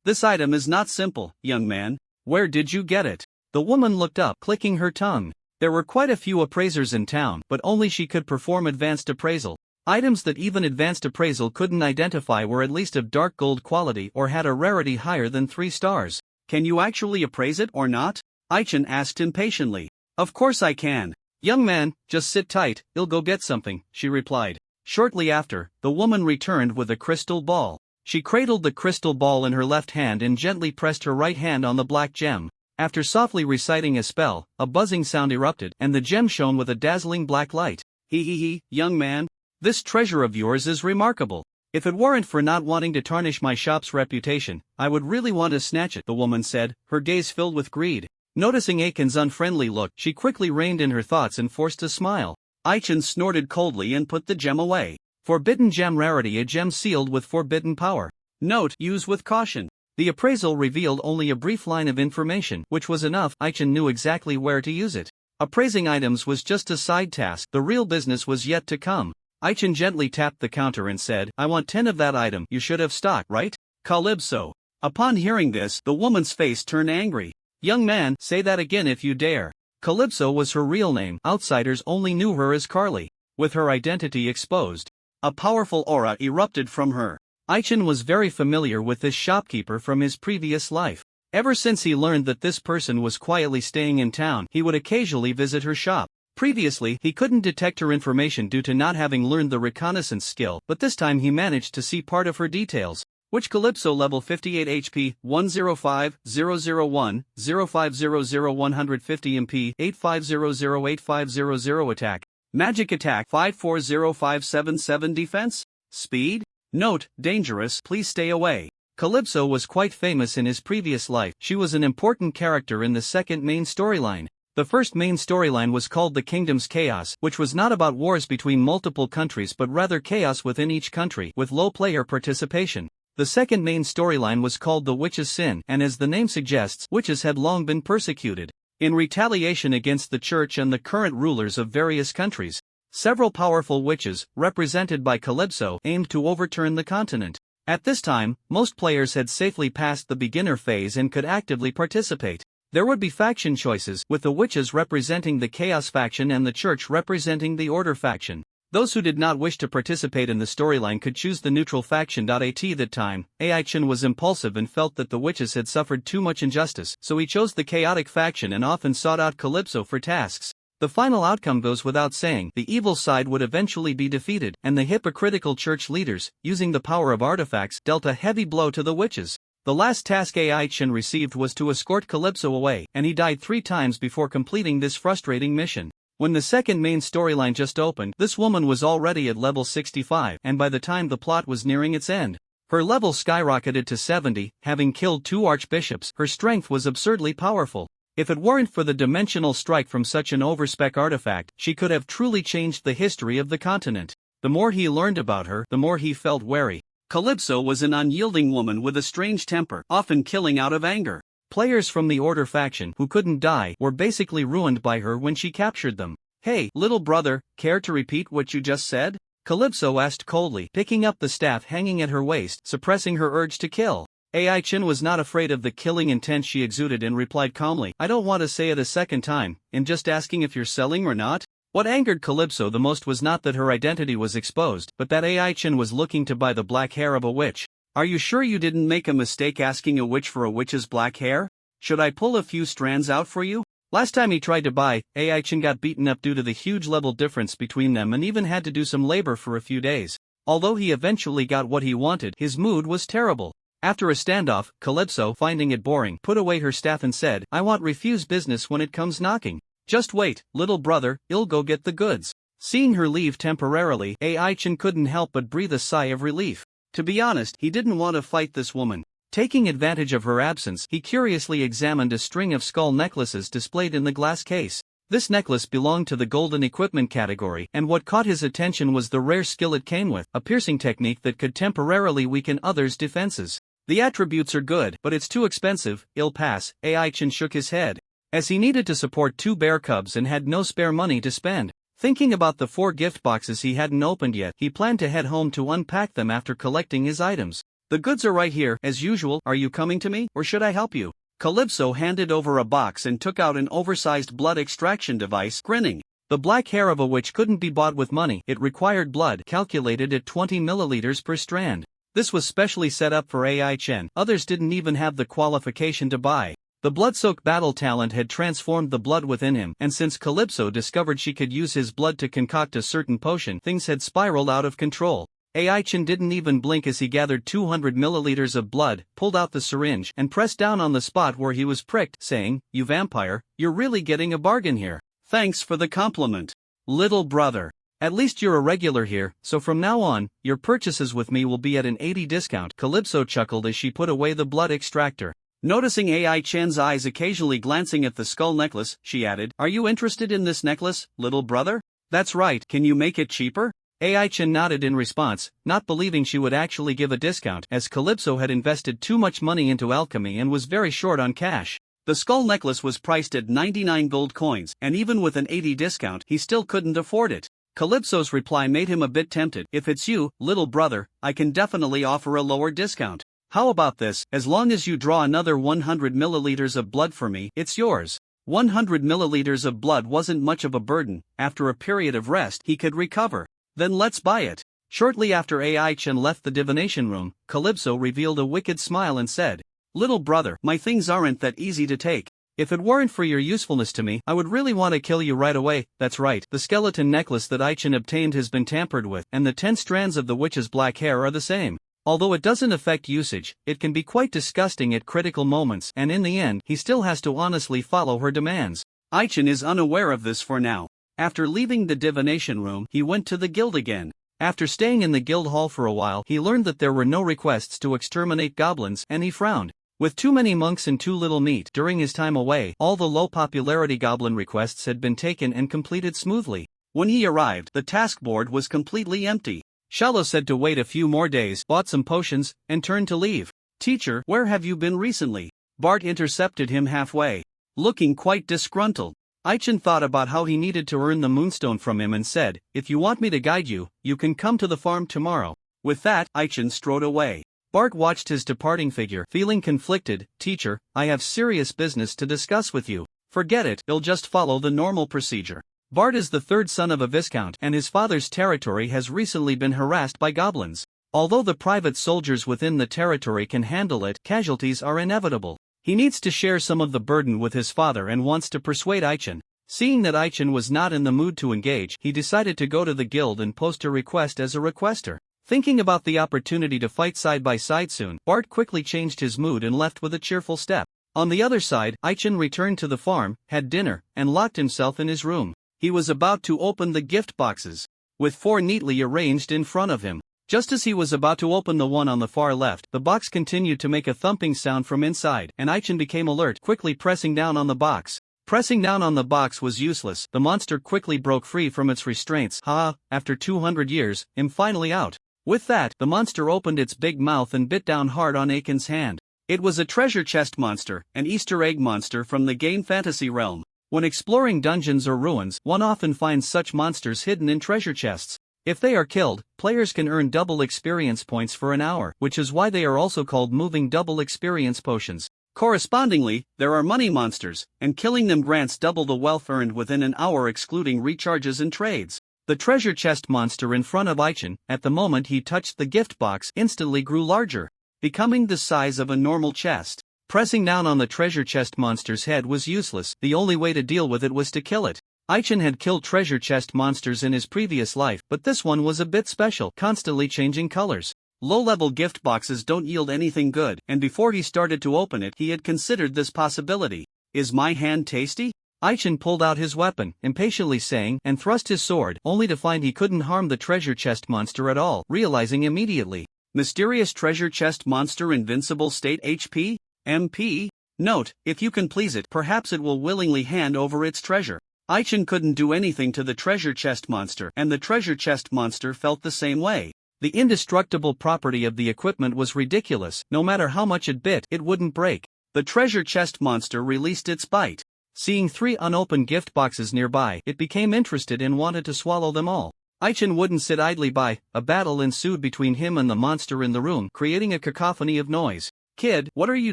This item is not simple, young man. Where did you get it?" The woman looked up, clicking her tongue. There were quite a few appraisers in town, but only she could perform advanced appraisal. Items that even advanced appraisal couldn't identify were at least of dark gold quality or had a rarity higher than 3 stars. "Can you actually appraise it or not?" Aichin asked impatiently. "Of course I can. Young man, just sit tight, I'll go get something," she replied. Shortly after, the woman returned with a crystal ball. She cradled the crystal ball in her left hand and gently pressed her right hand on the black gem. After softly reciting a spell, a buzzing sound erupted, and the gem shone with a dazzling black light. He, young man. This treasure of yours is remarkable. If it weren't for not wanting to tarnish my shop's reputation, I would really want to snatch it," the woman said, her gaze filled with greed. Noticing Aichin's unfriendly look, she quickly reined in her thoughts and forced a smile. Aichin snorted coldly and put the gem away. Forbidden gem rarity, a gem sealed with forbidden power. Note, use with caution. The appraisal revealed only a brief line of information, which was enough. Aichin knew exactly where to use it. Appraising items was just a side task, the real business was yet to come. Aichin gently tapped the counter and said, "I want 10 of that item. You should have stock, right? Calypso." Upon hearing this, the woman's face turned angry. "Young man, say that again if you dare." Calypso was her real name. Outsiders only knew her as Carly. With her identity exposed, a powerful aura erupted from her. Aichin was very familiar with this shopkeeper from his previous life. Ever since he learned that this person was quietly staying in town, he would occasionally visit her shop. Previously, he couldn't detect her information due to not having learned the reconnaissance skill, but this time he managed to see part of her details. Which Calypso, level 58 HP, 105, 001, 0500 150 MP, 8500 8500 attack. Magic attack 540577 defense? Speed? Note, dangerous, please stay away. Calypso was quite famous in his previous life. She was an important character in the second main storyline. The first main storyline was called The Kingdom's Chaos, which was not about wars between multiple countries but rather chaos within each country, with low player participation. The second main storyline was called The Witch's Sin, and as the name suggests, witches had long been persecuted. In retaliation against the church and the current rulers of various countries, several powerful witches, represented by Calypso, aimed to overturn the continent. At this time, most players had safely passed the beginner phase and could actively participate. There would be faction choices, with the witches representing the Chaos faction and the church representing the Order faction. Those who did not wish to participate in the storyline could choose the neutral faction. At that time, Ai-chan was impulsive and felt that the witches had suffered too much injustice, so he chose the chaotic faction and often sought out Calypso for tasks. The final outcome goes without saying: the evil side would eventually be defeated, and the hypocritical church leaders, using the power of artifacts, dealt a heavy blow to the witches. The last task Ai-chan received was to escort Calypso away, and he died 3 times before completing this frustrating mission. When the second main storyline just opened, this woman was already at level 65, and by the time the plot was nearing its end, her level skyrocketed to 70, having killed 2 archbishops. Her strength was absurdly powerful. If it weren't for the dimensional strike from such an overspec artifact, she could have truly changed the history of the continent. The more he learned about her, the more he felt wary. Calypso was an unyielding woman with a strange temper, often killing out of anger. Players from the Order faction who couldn't die were basically ruined by her when she captured them. "Hey, little brother, care to repeat what you just said?" Calypso asked coldly, picking up the staff hanging at her waist, suppressing her urge to kill. Ai-chan was not afraid of the killing intent she exuded and replied calmly, "I don't want to say it a second time, I'm just asking if you're selling or not." What angered Calypso the most was not that her identity was exposed, but that Ai-chan was looking to buy the black hair of a witch. "Are you sure you didn't make a mistake asking a witch for a witch's black hair? Should I pull a few strands out for you?" Last time he tried to buy, Ai-chan got beaten up due to the huge level difference between them and even had to do some labor for a few days. Although he eventually got what he wanted, his mood was terrible. After a standoff, Calypso, finding it boring, put away her staff and said, "I won't refuse business when it comes knocking. Just wait, little brother, I'll go get the goods." Seeing her leave temporarily, Ai-chan couldn't help but breathe a sigh of relief. To be honest, he didn't want to fight this woman. Taking advantage of her absence, he curiously examined a string of skull necklaces displayed in the glass case. This necklace belonged to the golden equipment category, and what caught his attention was the rare skill it came with, a piercing technique that could temporarily weaken others' defenses. "The attributes are good, but it's too expensive, I'll pass." Ai-chan shook his head, as he needed to support 2 bear cubs and had no spare money to spend. Thinking about the 4 gift boxes he hadn't opened yet, he planned to head home to unpack them after collecting his items. "The goods are right here, as usual. Are you coming to me, or should I help you?" Calypso handed over a box and took out an oversized blood extraction device, grinning. The black hair of a witch couldn't be bought with money. It required blood, calculated at 20 milliliters per strand. This was specially set up for Ai-chan. Others didn't even have the qualification to buy. The blood-soaked battle talent had transformed the blood within him, and since Calypso discovered she could use his blood to concoct a certain potion, things had spiraled out of control. Ai-chan didn't even blink as he gathered 200 milliliters of blood, pulled out the syringe, and pressed down on the spot where he was pricked, saying, "You vampire, you're really getting a bargain here. Thanks for the compliment, little brother. At least you're a regular here, so from now on, your purchases with me will be at an 80 discount." Calypso chuckled as she put away the blood extractor. Noticing Ai-chan's eyes occasionally glancing at the skull necklace, she added, "Are you interested in this necklace, little brother?" "That's right, can you make it cheaper?" Ai-chan nodded in response, not believing she would actually give a discount, as Calypso had invested too much money into alchemy and was very short on cash. The skull necklace was priced at 99 gold coins, and even with an 80 discount, he still couldn't afford it. Calypso's reply made him a bit tempted. "If it's you, little brother, I can definitely offer a lower discount. How about this? As long as you draw another 100 milliliters of blood for me, it's yours." 100 milliliters of blood wasn't much of a burden. After a period of rest, he could recover. "Then let's buy it." Shortly after Ai-chan left the divination room, Calypso revealed a wicked smile and said, "Little brother, my things aren't that easy to take. If it weren't for your usefulness to me, I would really want to kill you right away." "That's right, the skeleton necklace that Ai-chan obtained has been tampered with, and the 10 strands of the witch's black hair are the same. Although it doesn't affect usage, it can be quite disgusting at critical moments, and in the end, he still has to honestly follow her demands." Ai-chan is unaware of this for now. After leaving the divination room, he went to the guild again. After staying in the guild hall for a while, he learned that there were no requests to exterminate goblins, and he frowned. With too many monks and too little meat during his time away, all the low-popularity goblin requests had been taken and completed smoothly. When he arrived, the task board was completely empty. Shallow said to wait a few more days, bought some potions, and turned to leave. "Teacher, where have you been recently?" Bart intercepted him halfway. Looking quite disgruntled, Aichen thought about how he needed to earn the moonstone from him and said, "If you want me to guide you, you can come to the farm tomorrow." With that, Aichen strode away. Bart watched his departing figure, feeling conflicted. "Teacher, I have serious business to discuss with you." "Forget it, he'll just follow the normal procedure." Bart is the third son of a viscount and his father's territory has recently been harassed by goblins. Although the private soldiers within the territory can handle it, casualties are inevitable. He needs to share some of the burden with his father and wants to persuade Aichen. Seeing that Aichen was not in the mood to engage, he decided to go to the guild and post a request as a requester. Thinking about the opportunity to fight side by side soon, Bart quickly changed his mood and left with a cheerful step. On the other side, Aichen returned to the farm, had dinner, and locked himself in his room. He was about to open the gift boxes, with 4 neatly arranged in front of him. Just as he was about to open the one on the far left, the box continued to make a thumping sound from inside, and Aichen became alert, quickly pressing down on the box. Pressing down on the box was useless. The monster quickly broke free from its restraints. After 200 years, I'm finally out. With that, the monster opened its big mouth and bit down hard on Aiken's hand. It was a treasure chest monster, an Easter egg monster from the game fantasy realm. When exploring dungeons or ruins, one often finds such monsters hidden in treasure chests. If they are killed, players can earn double experience points for an hour, which is why they are also called moving double experience potions. Correspondingly, there are money monsters, and killing them grants double the wealth earned within an hour excluding recharges and trades. The treasure chest monster in front of Aichen, at the moment he touched the gift box, instantly grew larger, becoming the size of a normal chest. Pressing down on the treasure chest monster's head was useless. The only way to deal with it was to kill it. Aichen had killed treasure chest monsters in his previous life, but this one was a bit special, constantly changing colors. Low-level gift boxes don't yield anything good, and before he started to open it, he had considered this possibility. "Is my hand tasty?" Aichen pulled out his weapon, impatiently saying, and thrust his sword, only to find he couldn't harm the treasure chest monster at all, realizing immediately. Mysterious treasure chest monster invincible state HP? MP? Note, if you can please it, perhaps it will willingly hand over its treasure. Aichen couldn't do anything to the treasure chest monster, and the treasure chest monster felt the same way. The indestructible property of the equipment was ridiculous. No matter how much it bit, it wouldn't break. The treasure chest monster released its bite. Seeing 3 unopened gift boxes nearby, it became interested and wanted to swallow them all. Aichen wouldn't sit idly by. A battle ensued between him and the monster in the room, creating a cacophony of noise. "Kid, what are you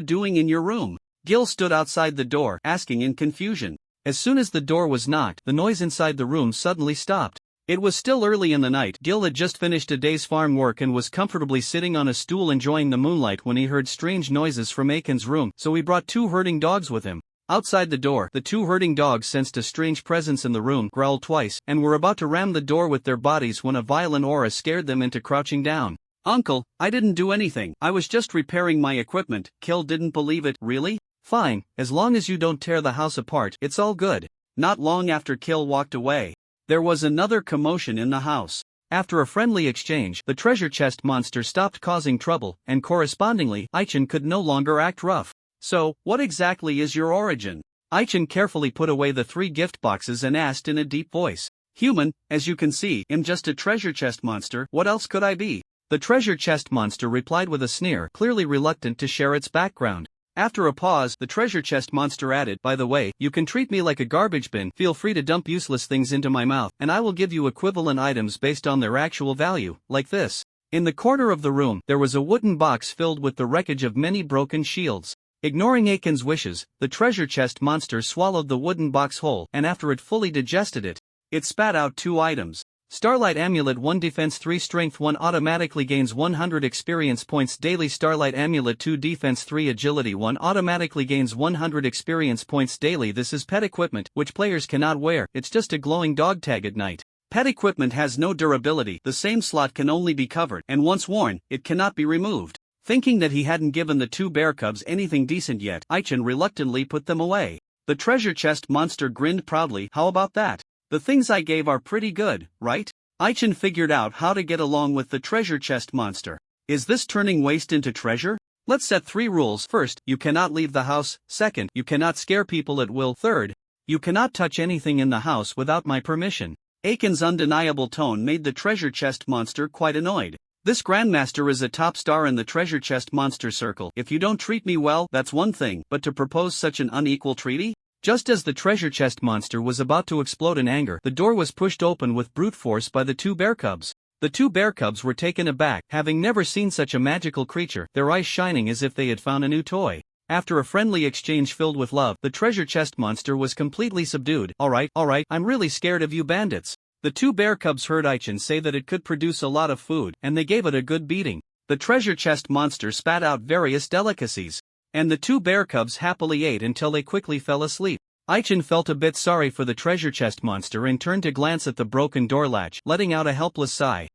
doing in your room?" Gil stood outside the door, asking in confusion. As soon as the door was knocked, the noise inside the room suddenly stopped. It was still early in the night. Gil had just finished a day's farm work and was comfortably sitting on a stool enjoying the moonlight when he heard strange noises from Aiken's room, so he brought 2 herding dogs with him. Outside the door, the 2 herding dogs sensed a strange presence in the room, growled twice, and were about to ram the door with their bodies when a violent aura scared them into crouching down. "Uncle, I didn't do anything. I was just repairing my equipment." Gil didn't believe it. "Really? Fine, as long as you don't tear the house apart, it's all good." Not long after Gil walked away, there was another commotion in the house. After a friendly exchange, the treasure chest monster stopped causing trouble, and correspondingly, Aichen could no longer act rough. "So, what exactly is your origin?" Aichen carefully put away the 3 gift boxes and asked in a deep voice. "Human, as you can see, I'm just a treasure chest monster. What else could I be?" The treasure chest monster replied with a sneer, clearly reluctant to share its background. After a pause, the treasure chest monster added, "By the way, you can treat me like a garbage bin. Feel free to dump useless things into my mouth, and I will give you equivalent items based on their actual value, like this." In the corner of the room, there was a wooden box filled with the wreckage of many broken shields. Ignoring Aiken's wishes, the treasure chest monster swallowed the wooden box whole, and after it fully digested it, it spat out 2 items. Starlight Amulet 1 Defense 3 Strength 1 automatically gains 100 experience points daily. Starlight Amulet 2 Defense 3 Agility 1 automatically gains 100 experience points daily. This is pet equipment, which players cannot wear. It's just a glowing dog tag at night. Pet equipment has no durability. The same slot can only be covered, and once worn, it cannot be removed. Thinking that he hadn't given the 2 bear cubs anything decent yet, Aichen reluctantly put them away. The treasure chest monster grinned proudly. "How about that? The things I gave are pretty good, right?" Aichen figured out how to get along with the treasure chest monster. "Is this turning waste into treasure? Let's set 3 rules. First, you cannot leave the house. Second, you cannot scare people at will. Third, you cannot touch anything in the house without my permission. Aiken's undeniable tone made the treasure chest monster quite annoyed. This Grandmaster is a top star in the treasure chest monster circle. If you don't treat me well, that's one thing, but to propose such an unequal treaty? Just as the treasure chest monster was about to explode in anger, the door was pushed open with brute force by the 2 bear cubs. The 2 bear cubs were taken aback, having never seen such a magical creature, their eyes shining as if they had found a new toy. After a friendly exchange filled with love, the treasure chest monster was completely subdued. Alright, I'm really scared of you bandits. The 2 bear cubs heard Aichen say that it could produce a lot of food, and they gave it a good beating. The treasure chest monster spat out various delicacies, and the 2 bear cubs happily ate until they quickly fell asleep. Aichen felt a bit sorry for the treasure chest monster and turned to glance at the broken door latch, letting out a helpless sigh.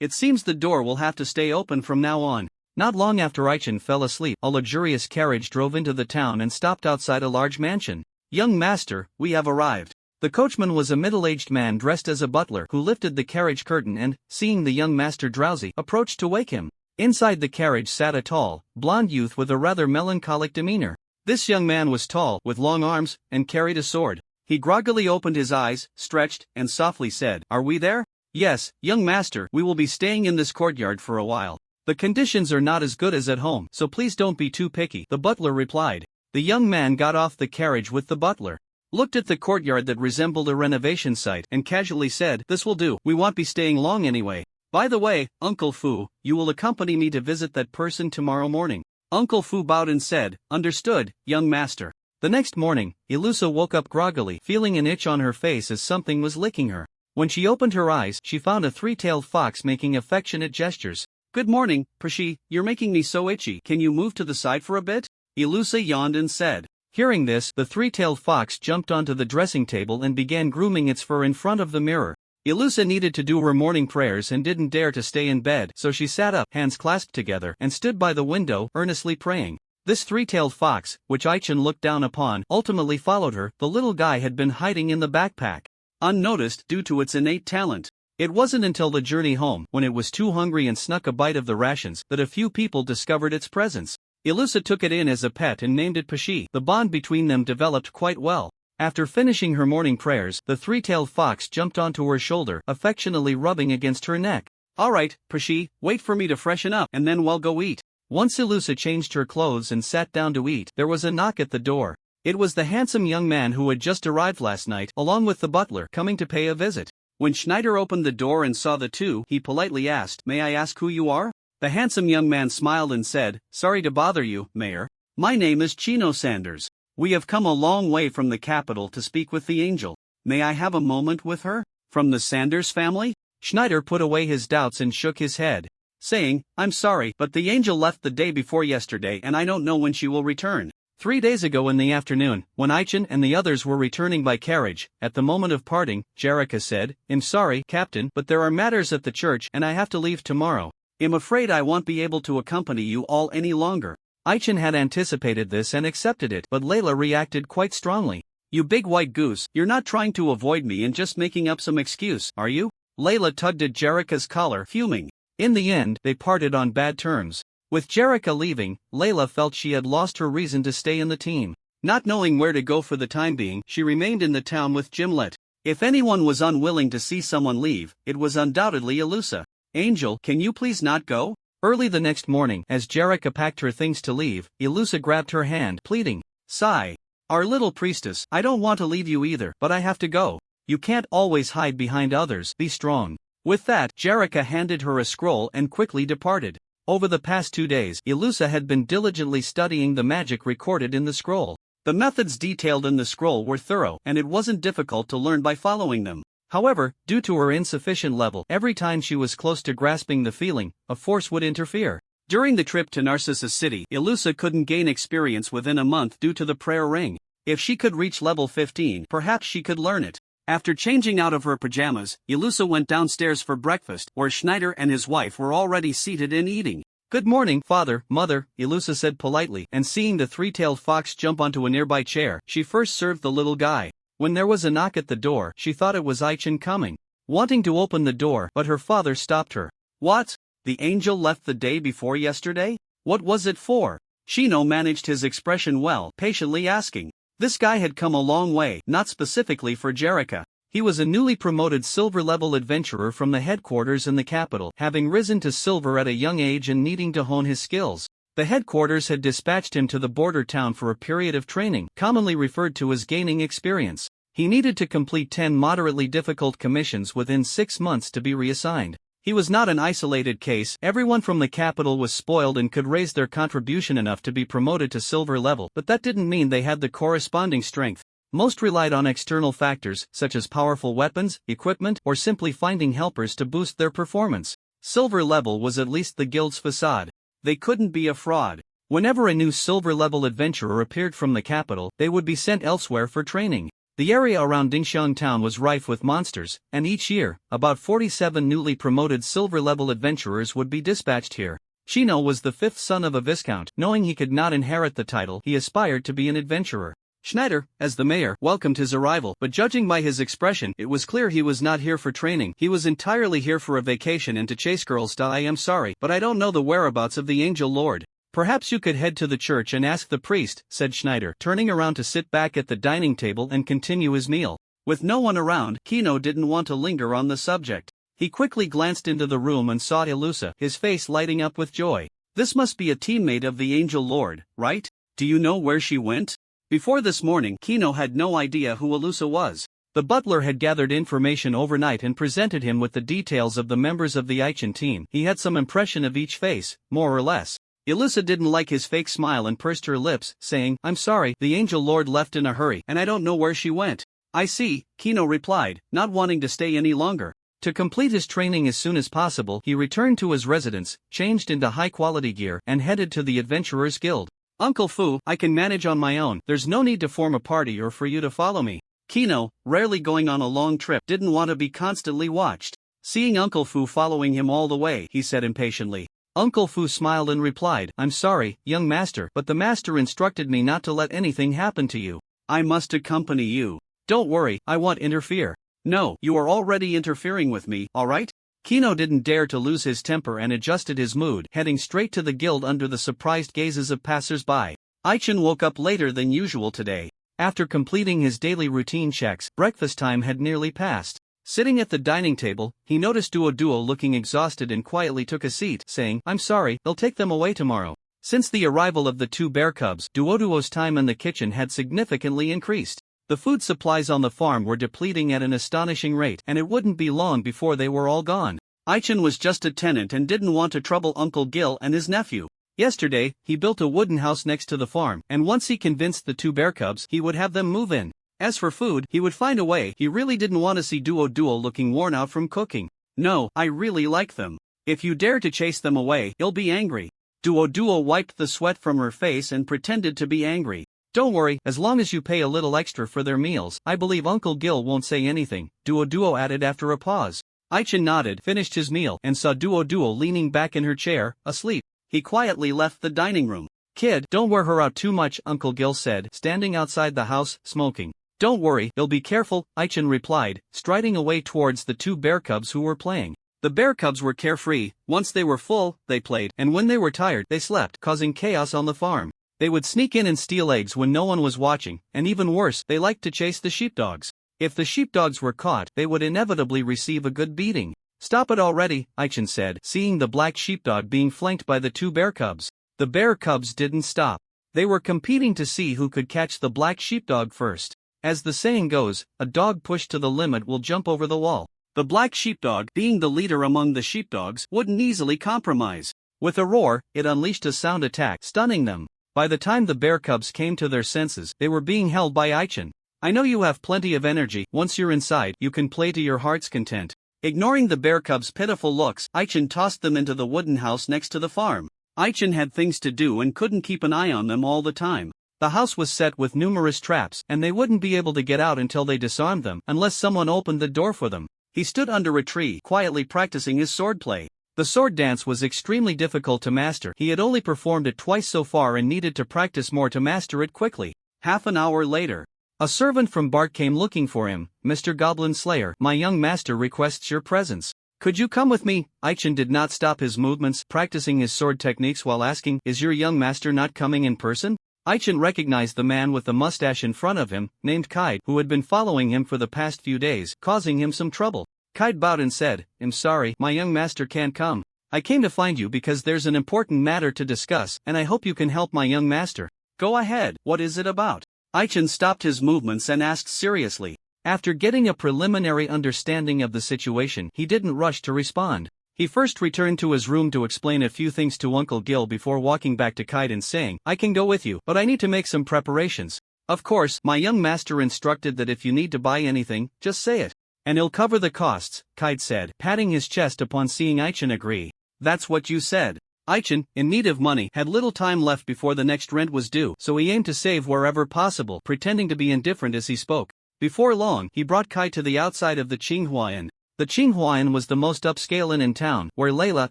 It seems the door will have to stay open from now on. Not long after Aichen fell asleep, a luxurious carriage drove into the town and stopped outside a large mansion. Young master, we have arrived. The coachman was a middle-aged man dressed as a butler who lifted the carriage curtain and, seeing the young master drowsy, approached to wake him. Inside the carriage sat a tall, blond youth with a rather melancholic demeanor. This young man was tall, with long arms, and carried a sword. He groggily opened his eyes, stretched, and softly said, "Are we there?" "Yes, young master, we will be staying in this courtyard for a while. The conditions are not as good as at home, so please don't be too picky," the butler replied. The young man got off the carriage with the butler, looked at the courtyard that resembled a renovation site, and casually said, "This will do, we won't be staying long anyway. By the way, Uncle Fu, you will accompany me to visit that person tomorrow morning." Uncle Fu bowed and said, "Understood, young master." The next morning, Ilusa woke up groggily, feeling an itch on her face as something was licking her. When she opened her eyes, she found a 3-tailed fox making affectionate gestures. "Good morning, Prashi, you're making me so itchy. Can you move to the side for a bit?" Ilusa yawned and said. Hearing this, the 3-tailed fox jumped onto the dressing table and began grooming its fur in front of the mirror. Ilusa needed to do her morning prayers and didn't dare to stay in bed, so she sat up, hands clasped together, and stood by the window, earnestly praying. This 3-tailed fox, which Aichen looked down upon, ultimately followed her. The little guy had been hiding in the backpack, unnoticed due to its innate talent. It wasn't until the journey home, when it was too hungry and snuck a bite of the rations, that a few people discovered its presence. Ilusa took it in as a pet and named it Pashi. The bond between them developed quite well. After finishing her morning prayers, the 3-tailed fox jumped onto her shoulder, affectionately rubbing against her neck. "Alright, Pashi, wait for me to freshen up, and then we'll go eat." Once Ilusa changed her clothes and sat down to eat, there was a knock at the door. It was the handsome young man who had just arrived last night, along with the butler, coming to pay a visit. When Schneider opened the door and saw the two, he politely asked, "May I ask who you are?" The handsome young man smiled and said, "Sorry to bother you, Mayor. My name is Chino Sanders. We have come a long way from the capital to speak with the angel. May I have a moment with her? From the Sanders family?" Schneider put away his doubts and shook his head, saying, "I'm sorry, but the angel left the day before yesterday and I don't know when she will return." 3 days ago in the afternoon, when Aichen and the others were returning by carriage, at the moment of parting, Jerrica said, "I'm sorry, Captain, but there are matters at the church and I have to leave tomorrow. I'm afraid I won't be able to accompany you all any longer." Aichen had anticipated this and accepted it, but Layla reacted quite strongly. "You big white goose, you're not trying to avoid me and just making up some excuse, are you?" Layla tugged at Jerrica's collar, fuming. In the end, they parted on bad terms. With Jerrica leaving, Layla felt she had lost her reason to stay in the team. Not knowing where to go for the time being, she remained in the town with Gimlet. If anyone was unwilling to see someone leave, it was undoubtedly Ilusa. "Angel, can you please not go?" Early the next morning, as Jerrica packed her things to leave, Ilusa grabbed her hand, pleading, "Sigh. Our little priestess, I don't want to leave you either, but I have to go. You can't always hide behind others, be strong." With that, Jerrica handed her a scroll and quickly departed. Over the past 2 days, Ilusa had been diligently studying the magic recorded in the scroll. The methods detailed in the scroll were thorough, and it wasn't difficult to learn by following them. However, due to her insufficient level, every time she was close to grasping the feeling, a force would interfere. During the trip to Narcissus City, Ilusa couldn't gain experience within a month due to the prayer ring. If she could reach level 15, perhaps she could learn it. After changing out of her pajamas, Ilusa went downstairs for breakfast, where Schneider and his wife were already seated and eating. "Good morning, father, mother," Ilusa said politely, and seeing the 3-tailed fox jump onto a nearby chair, she first served the little guy. When there was a knock at the door, she thought it was Aichen coming, wanting to open the door, but her father stopped her. "What? The angel left the day before yesterday? What was it for? Shino managed his expression well, patiently asking. This guy had come a long way, not specifically for Jerrica. He was a newly promoted silver-level adventurer from the headquarters in the capital, having risen to silver at a young age and needing to hone his skills. The headquarters had dispatched him to the border town for a period of training, commonly referred to as gaining experience. He needed to complete 10 moderately difficult commissions within 6 months to be reassigned. He was not an isolated case. Everyone from the capital was spoiled and could raise their contribution enough to be promoted to silver level, but that didn't mean they had the corresponding strength. Most relied on external factors, such as powerful weapons, equipment, or simply finding helpers to boost their performance. Silver level was at least the guild's facade. They couldn't be a fraud. Whenever a new silver-level adventurer appeared from the capital, they would be sent elsewhere for training. The area around Dingxiang town was rife with monsters, and each year, about 47 newly promoted silver-level adventurers would be dispatched here. Shino was the 5th son of a viscount. Knowing he could not inherit the title, he aspired to be an adventurer. Schneider, as the mayor, welcomed his arrival, but judging by his expression, it was clear he was not here for training. He was entirely here for a vacation and to chase girls. I am sorry, but I don't know the whereabouts of the Angel Lord. Perhaps you could head to the church and ask the priest, said Schneider, turning around to sit back at the dining table and continue his meal. With no one around, Kino didn't want to linger on the subject. He quickly glanced into the room and saw Ilusa, his face lighting up with joy. This must be a teammate of the Angel Lord, right? Do you know where she went? Before this morning, Kino had no idea who Ilusa was. The butler had gathered information overnight and presented him with the details of the members of the Aichin team. He had some impression of each face, more or less. Ilusa didn't like his fake smile and pursed her lips, saying, I'm sorry, the Angel Lord left in a hurry, and I don't know where she went. I see, Kino replied, not wanting to stay any longer. To complete his training as soon as possible, he returned to his residence, changed into high-quality gear, and headed to the Adventurers Guild. Uncle Fu, I can manage on my own. There's no need to form a party or for you to follow me. Kino, rarely going on a long trip, didn't want to be constantly watched. Seeing Uncle Fu following him all the way, he said impatiently. Uncle Fu smiled and replied, I'm sorry, young master, but the master instructed me not to let anything happen to you. I must accompany you. Don't worry, I won't interfere. No, you are already interfering with me, alright? Kino didn't dare to lose his temper and adjusted his mood, heading straight to the guild under the surprised gazes of passers-by. Aichin woke up later than usual today. After completing his daily routine checks, breakfast time had nearly passed. Sitting at the dining table, he noticed Duo looking exhausted and quietly took a seat, saying, I'm sorry, they'll take them away tomorrow. Since the arrival of the 2 bear cubs, Duo's time in the kitchen had significantly increased. The food supplies on the farm were depleting at an astonishing rate, and it wouldn't be long before they were all gone. Aichin was just a tenant and didn't want to trouble Uncle Gil and his nephew. Yesterday, he built a wooden house next to the farm, and once he convinced the 2 bear cubs, he would have them move in. As for food, he would find a way. He really didn't want to see Duo looking worn out from cooking. No, I really like them. If you dare to chase them away, he'll be angry. Duo wiped the sweat from her face and pretended to be angry. Don't worry, as long as you pay a little extra for their meals, I believe Uncle Gil won't say anything, Duo added after a pause. Aichin nodded, finished his meal, and saw Duo leaning back in her chair, asleep. He quietly left the dining room. Kid, don't wear her out too much, Uncle Gil said, standing outside the house, smoking. Don't worry, he'll be careful, Aichin replied, striding away towards the 2 bear cubs who were playing. The bear cubs were carefree. Once they were full, they played, and when they were tired, they slept, causing chaos on the farm. They would sneak in and steal eggs when no one was watching, and even worse, they liked to chase the sheepdogs. If the sheepdogs were caught, they would inevitably receive a good beating. Stop it already, Aichin said, seeing the black sheepdog being flanked by the 2 bear cubs. The bear cubs didn't stop. They were competing to see who could catch the black sheepdog first. As the saying goes, a dog pushed to the limit will jump over the wall. The black sheepdog, being the leader among the sheepdogs, wouldn't easily compromise. With a roar, it unleashed a sound attack, stunning them. By the time the bear cubs came to their senses, they were being held by Aichin. I know you have plenty of energy. Once you're inside, you can play to your heart's content. Ignoring the bear cubs' pitiful looks, Aichin tossed them into the wooden house next to the farm. Aichin had things to do and couldn't keep an eye on them all the time. The house was set with numerous traps, and they wouldn't be able to get out until they disarmed them, unless someone opened the door for them. He stood under a tree, quietly practicing his swordplay. The sword dance was extremely difficult to master. He had only performed it twice so far and needed to practice more to master it quickly. Half an hour later, a servant from Bart came looking for him. Mr. Goblin Slayer, my young master requests your presence. Could you come with me? Aichen did not stop his movements, practicing his sword techniques while asking, is your young master not coming in person? Aichen recognized the man with the mustache in front of him, named Kide, who had been following him for the past few days, causing him some trouble. Kide bowed and said, I'm sorry, my young master can't come. I came to find you because there's an important matter to discuss, and I hope you can help my young master. Go ahead, what is it about? Aichen stopped his movements and asked seriously. After getting a preliminary understanding of the situation, he didn't rush to respond. He first returned to his room to explain a few things to Uncle Gil before walking back to Kide and saying, I can go with you, but I need to make some preparations. Of course, my young master instructed that if you need to buy anything, just say it. And he'll cover the costs, Kide said, patting his chest upon seeing Aichen agree. That's what you said. Aichen, in need of money, had little time left before the next rent was due, so he aimed to save wherever possible, pretending to be indifferent as he spoke. Before long, he brought Kide to the outside of the Qinghua Inn. The Qinghua Inn was the most upscale inn in town, where Layla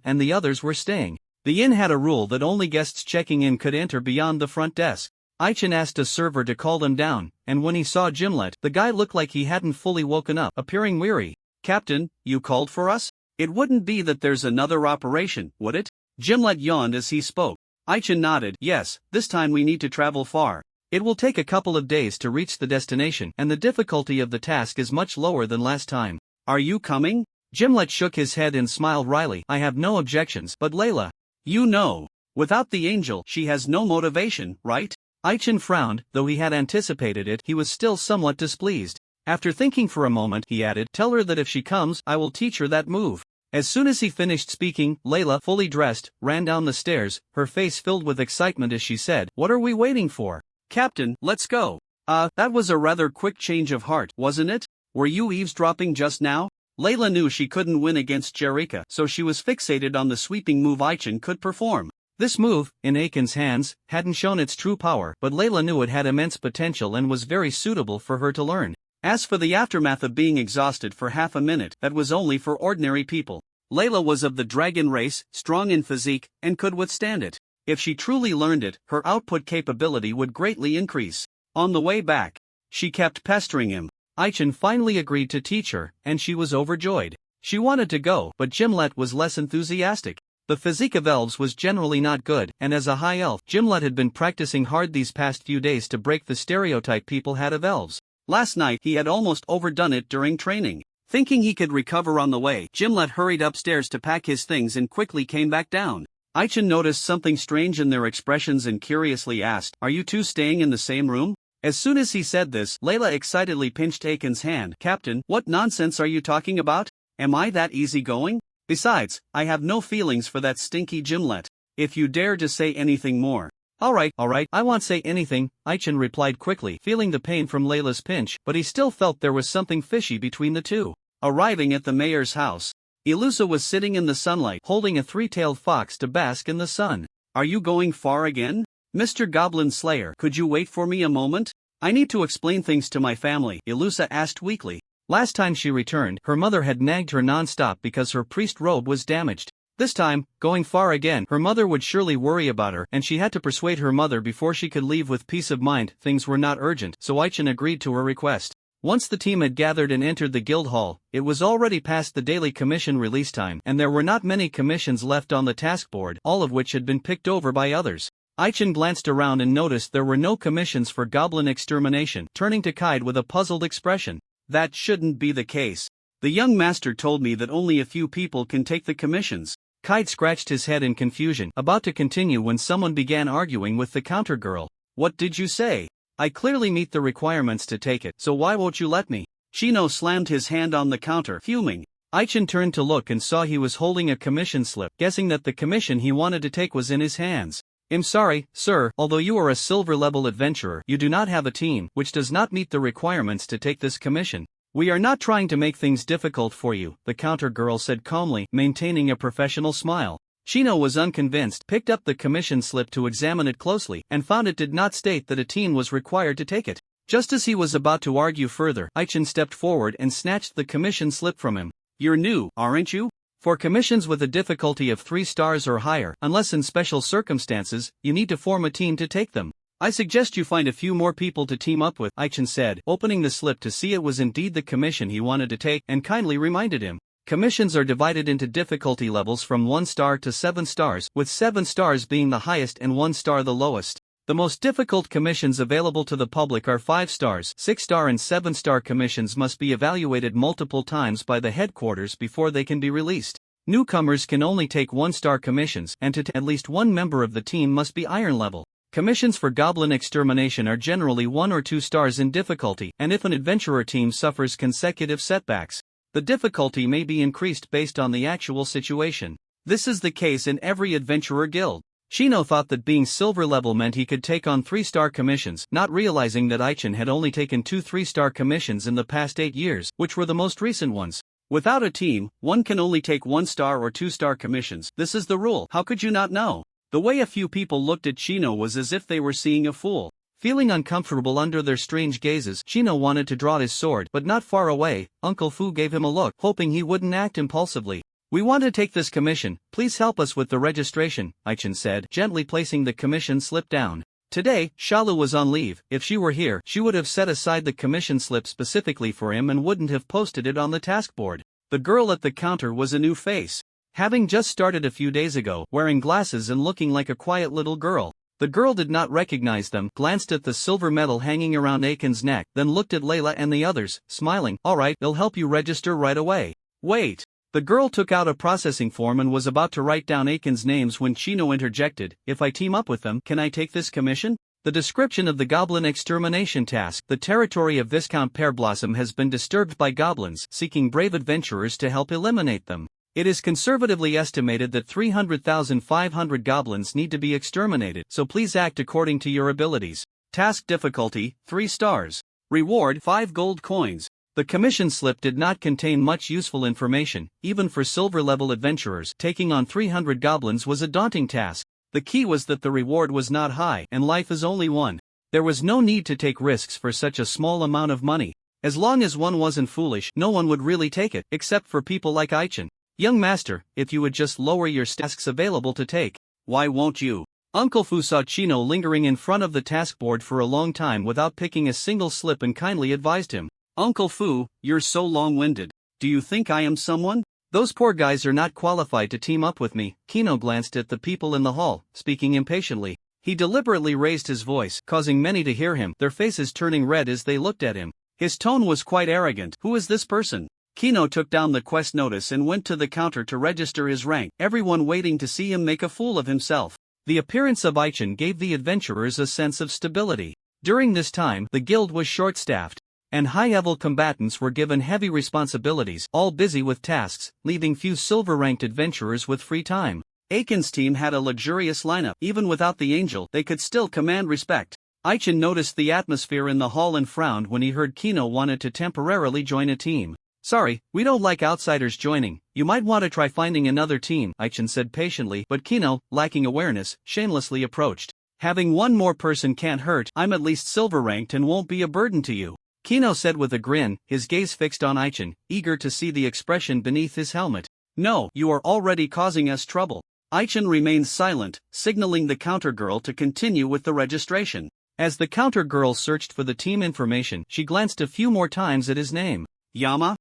and the others were staying. The inn had a rule that only guests checking in could enter beyond the front desk. Aichen asked a server to call them down, and when he saw Gimlet, the guy looked like he hadn't fully woken up, appearing weary. Captain, you called for us? It wouldn't be that there's another operation, would it? Gimlet yawned as he spoke. Aichen nodded, yes, this time we need to travel far. It will take a couple of days to reach the destination, and the difficulty of the task is much lower than last time. Are you coming? Gimlet shook his head and smiled wryly. I have no objections, but Layla. You know. Without the angel, she has no motivation, right? Aichen frowned, though he had anticipated it, he was still somewhat displeased. After thinking for a moment, he added, tell her that if she comes, I will teach her that move. As soon as he finished speaking, Layla, fully dressed, ran down the stairs, her face filled with excitement as she said, what are we waiting for? Captain, let's go. That was a rather quick change of heart, wasn't it? Were you eavesdropping just now? Layla knew she couldn't win against Jerika, so she was fixated on the sweeping move Aichen could perform. This move, in Aiken's hands, hadn't shown its true power, but Layla knew it had immense potential and was very suitable for her to learn. As for the aftermath of being exhausted for half a minute, that was only for ordinary people. Layla was of the dragon race, strong in physique, and could withstand it. If she truly learned it, her output capability would greatly increase. On the way back, she kept pestering him. Aichen finally agreed to teach her, and she was overjoyed. She wanted to go, but Gimlet was less enthusiastic. The physique of elves was generally not good, and as a high elf, Gimlet had been practicing hard these past few days to break the stereotype people had of elves. Last night he had almost overdone it during training. Thinking he could recover on the way, Gimlet hurried upstairs to pack his things and quickly came back down. Aichen noticed something strange in their expressions and curiously asked, are you two staying in the same room? As soon as he said this, Layla excitedly pinched Aiken's hand. Captain, what nonsense are you talking about? Am I that easygoing? Besides, I have no feelings for that stinky Gimlet. If you dare to say anything more. Alright, I won't say anything, Aichen replied quickly, feeling the pain from Layla's pinch, but he still felt there was something fishy between the two. Arriving at the mayor's house, Ilusa was sitting in the sunlight, holding a three-tailed fox to bask in the sun. Are you going far again? Mr. Goblin Slayer, could you wait for me a moment? I need to explain things to my family, Ilusa asked weakly. Last time she returned, her mother had nagged her non-stop because her priest robe was damaged. This time, going far again, her mother would surely worry about her, and she had to persuade her mother before she could leave with peace of mind. Things were not urgent, so Aichen agreed to her request. Once the team had gathered and entered the guild hall, it was already past the daily commission release time, and there were not many commissions left on the task board, all of which had been picked over by others. Aichen glanced around and noticed there were no commissions for goblin extermination, turning to Kide with a puzzled expression. That shouldn't be the case. The young master told me that only a few people can take the commissions. Kide scratched his head in confusion, about to continue when someone began arguing with the counter girl. What did you say? I clearly meet the requirements to take it, so why won't you let me? Chino slammed his hand on the counter, fuming. Aichen turned to look and saw he was holding a commission slip, guessing that the commission he wanted to take was in his hands. I'm sorry, sir, although you are a silver-level adventurer, you do not have a team, which does not meet the requirements to take this commission. We are not trying to make things difficult for you, the counter girl said calmly, maintaining a professional smile. Chino was unconvinced, picked up the commission slip to examine it closely, and found it did not state that a team was required to take it. Just as he was about to argue further, Aichen stepped forward and snatched the commission slip from him. You're new, aren't you? For commissions with a difficulty of 3 stars or higher, unless in special circumstances, you need to form a team to take them. I suggest you find a few more people to team up with, Aichen said, opening the slip to see it was indeed the commission he wanted to take, and kindly reminded him. Commissions are divided into difficulty levels from 1 star to 7 stars, with 7 stars being the highest and 1 star the lowest. The most difficult commissions available to the public are 5 stars. 6-star and 7-star commissions must be evaluated multiple times by the headquarters before they can be released. Newcomers can only take 1-star commissions, and at least one member of the team must be iron level. Commissions for goblin extermination are generally 1 or 2 stars in difficulty, and if an adventurer team suffers consecutive setbacks, the difficulty may be increased based on the actual situation. This is the case in every adventurer guild. Chino thought that being silver level meant he could take on 3-star commissions, not realizing that Aichin had only taken 2 3-star commissions in the past 8 years, which were the most recent ones. Without a team, one can only take 1-star or 2-star commissions. This is the rule. How could you not know? The way a few people looked at Chino was as if they were seeing a fool. Feeling uncomfortable under their strange gazes, Chino wanted to draw his sword, but not far away. Uncle Fu gave him a look, hoping he wouldn't act impulsively. "We want to take this commission, please help us with the registration," Aichin said, gently placing the commission slip down. Today, Shalu was on leave. If she were here, she would have set aside the commission slip specifically for him and wouldn't have posted it on the task board. The girl at the counter was a new face. Having just started a few days ago, wearing glasses and looking like a quiet little girl. The girl did not recognize them, glanced at the silver medal hanging around Aiken's neck, then looked at Layla and the others, smiling. "All right, they'll help you register right away." "Wait." The girl took out a processing form and was about to write down Aiken's names when Chino interjected. "If I team up with them, can I take this commission?" The description of the goblin extermination task. The territory of Viscount Pearblossom has been disturbed by goblins, seeking brave adventurers to help eliminate them. It is conservatively estimated that 300,500 goblins need to be exterminated, so please act according to your abilities. Task difficulty, 3 stars. Reward, 5 gold coins. The commission slip did not contain much useful information. Even for silver-level adventurers, taking on 300 goblins was a daunting task. The key was that the reward was not high, and life is only one. There was no need to take risks for such a small amount of money. As long as one wasn't foolish, no one would really take it, except for people like Aichin. "Young master, if you would just lower your tasks available to take." "Why won't you?" Uncle Fu saw Chino lingering in front of the task board for a long time without picking a single slip and kindly advised him. "Uncle Fu, you're so long-winded. Do you think I am someone? Those poor guys are not qualified to team up with me." Chino glanced at the people in the hall, speaking impatiently. He deliberately raised his voice, causing many to hear him, their faces turning red as they looked at him. His tone was quite arrogant. "Who is this person?" Chino took down the quest notice and went to the counter to register his rank, everyone waiting to see him make a fool of himself. The appearance of Aichin gave the adventurers a sense of stability. During this time, the guild was short-staffed, and high-level combatants were given heavy responsibilities, all busy with tasks, leaving few silver-ranked adventurers with free time. Aiken's team had a luxurious lineup. Even without the angel, they could still command respect. Aichin noticed the atmosphere in the hall and frowned when he heard Chino wanted to temporarily join a team. "Sorry, we don't like outsiders joining. You might want to try finding another team," Aichin said patiently, but Chino, lacking awareness, shamelessly approached. "Having one more person can't hurt. I'm at least silver-ranked and won't be a burden to you," Chino said with a grin, his gaze fixed on Aichin, eager to see the expression beneath his helmet. "No, you are already causing us trouble." Aichin remained silent, signaling the counter girl to continue with the registration. As the counter girl searched for the team information, she glanced a few more times at his name. Yama,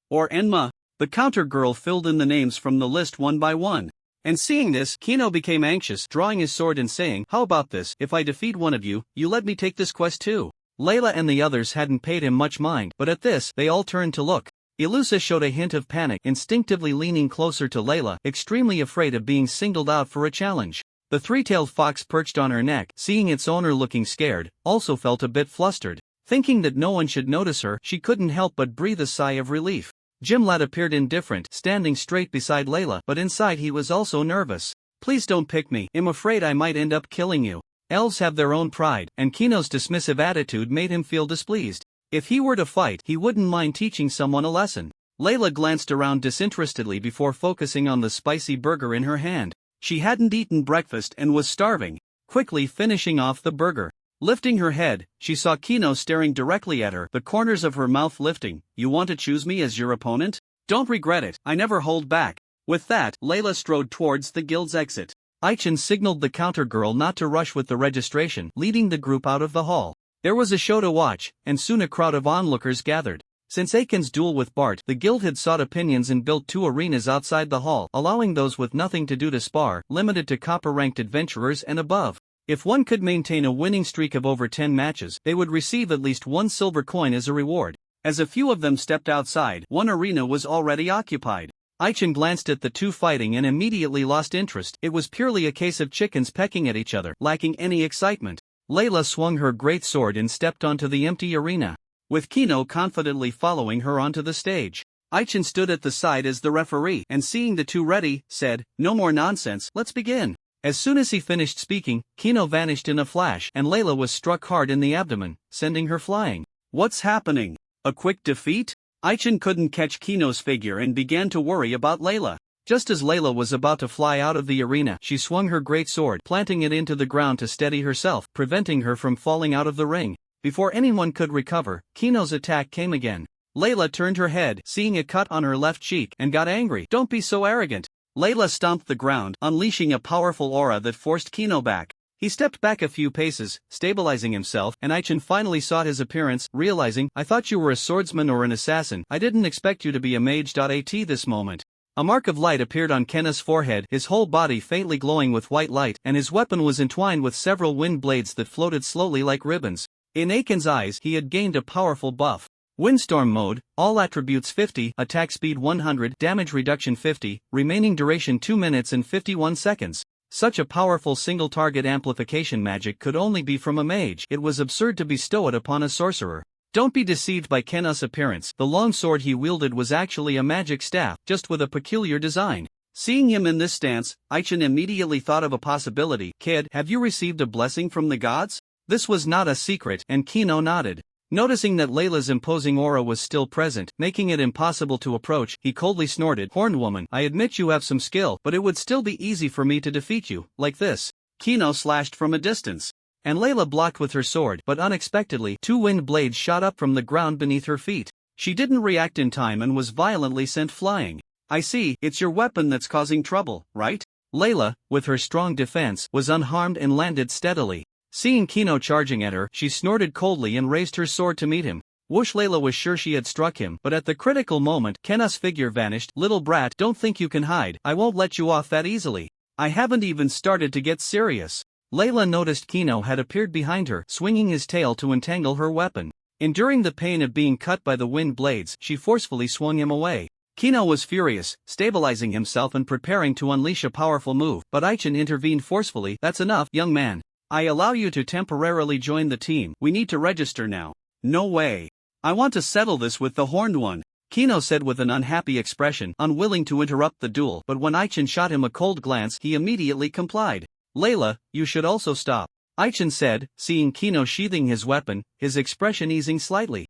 or Enma. The counter girl filled in the names from the list one by one. And seeing this, Chino became anxious, drawing his sword and saying, "How about this? If I defeat one of you, you let me take this quest too." Layla and the others hadn't paid him much mind, but at this, they all turned to look. Ilusa showed a hint of panic, instinctively leaning closer to Layla, extremely afraid of being singled out for a challenge. The three-tailed fox perched on her neck, seeing its owner looking scared, also felt a bit flustered. Thinking that no one should notice her, she couldn't help but breathe a sigh of relief. Jimlat appeared indifferent, standing straight beside Layla, but inside he was also nervous. "Please don't pick me. I'm afraid I might end up killing you." Elves have their own pride, and Kino's dismissive attitude made him feel displeased. If he were to fight, he wouldn't mind teaching someone a lesson. Layla glanced around disinterestedly before focusing on the spicy burger in her hand. She hadn't eaten breakfast and was starving, quickly finishing off the burger. Lifting her head, she saw Kino staring directly at her, the corners of her mouth lifting. "You want to choose me as your opponent? Don't regret it, I never hold back." With that, Layla strode towards the guild's exit. Aichin signaled the counter girl not to rush with the registration, leading the group out of the hall. There was a show to watch, and soon a crowd of onlookers gathered. Since Aiken's duel with Bart, the guild had sought opinions and built 2 arenas outside the hall, allowing those with nothing to do to spar, limited to copper-ranked adventurers and above. If one could maintain a winning streak of over 10 matches, they would receive at least 1 silver coin as a reward. As a few of them stepped outside, one arena was already occupied. Aichen glanced at the 2 fighting and immediately lost interest. It was purely a case of chickens pecking at each other, lacking any excitement. Layla swung her great sword and stepped onto the empty arena, with Kino confidently following her onto the stage. Aichen stood at the side as the referee, and seeing the 2 ready, said, "No more nonsense, let's begin." As soon as he finished speaking, Kino vanished in a flash, and Layla was struck hard in the abdomen, sending her flying. What's happening? A quick defeat? Aichen couldn't catch Kino's figure and began to worry about Layla. Just as Layla was about to fly out of the arena, she swung her great sword, planting it into the ground to steady herself, preventing her from falling out of the ring. Before anyone could recover, Kino's attack came again. Layla turned her head, seeing a cut on her left cheek, and got angry. "Don't be so arrogant." Layla stomped the ground, unleashing a powerful aura that forced Kino back. He stepped back a few paces, stabilizing himself, and Aichen finally sought his appearance, realizing, "I thought you were a swordsman or an assassin. I didn't expect you to be a mage." At this moment, a mark of light appeared on Kenna's forehead, his whole body faintly glowing with white light, and his weapon was entwined with several wind blades that floated slowly like ribbons. In Aiken's eyes, he had gained a powerful buff. Windstorm mode, all attributes 50, attack speed 100, damage reduction 50, remaining duration 2 minutes and 51 seconds. Such a powerful single-target amplification magic could only be from a mage. It was absurd to bestow it upon a sorcerer. Don't be deceived by Kenna's appearance. The long sword he wielded was actually a magic staff, just with a peculiar design. Seeing him in this stance, Aichen immediately thought of a possibility. "Kid, have you received a blessing from the gods?" This was not a secret, and Kino nodded. Noticing that Layla's imposing aura was still present, making it impossible to approach, he coldly snorted, "Horned woman, I admit you have some skill, but it would still be easy for me to defeat you, like this." Kino slashed from a distance, and Layla blocked with her sword, but unexpectedly, 2 wind blades shot up from the ground beneath her feet. She didn't react in time and was violently sent flying. "I see, it's your weapon that's causing trouble, right?" Layla, with her strong defense, was unharmed and landed steadily. Seeing Kino charging at her, she snorted coldly and raised her sword to meet him. Whoosh! Layla was sure she had struck him, but at the critical moment, Kenna's figure vanished. "Little brat, don't think you can hide. I won't let you off that easily. I haven't even started to get serious." Layla noticed Kino had appeared behind her, swinging his tail to entangle her weapon. Enduring the pain of being cut by the wind blades, she forcefully swung him away. Kino was furious, stabilizing himself and preparing to unleash a powerful move, but Aichen intervened forcefully. "That's enough, young man. I allow you to temporarily join the team. We need to register now." "No way. I want to settle this with the Horned One," Kino said with an unhappy expression, unwilling to interrupt the duel, but when Aichen shot him a cold glance, he immediately complied. "Layla, you should also stop," Aichen said, seeing Kino sheathing his weapon, his expression easing slightly.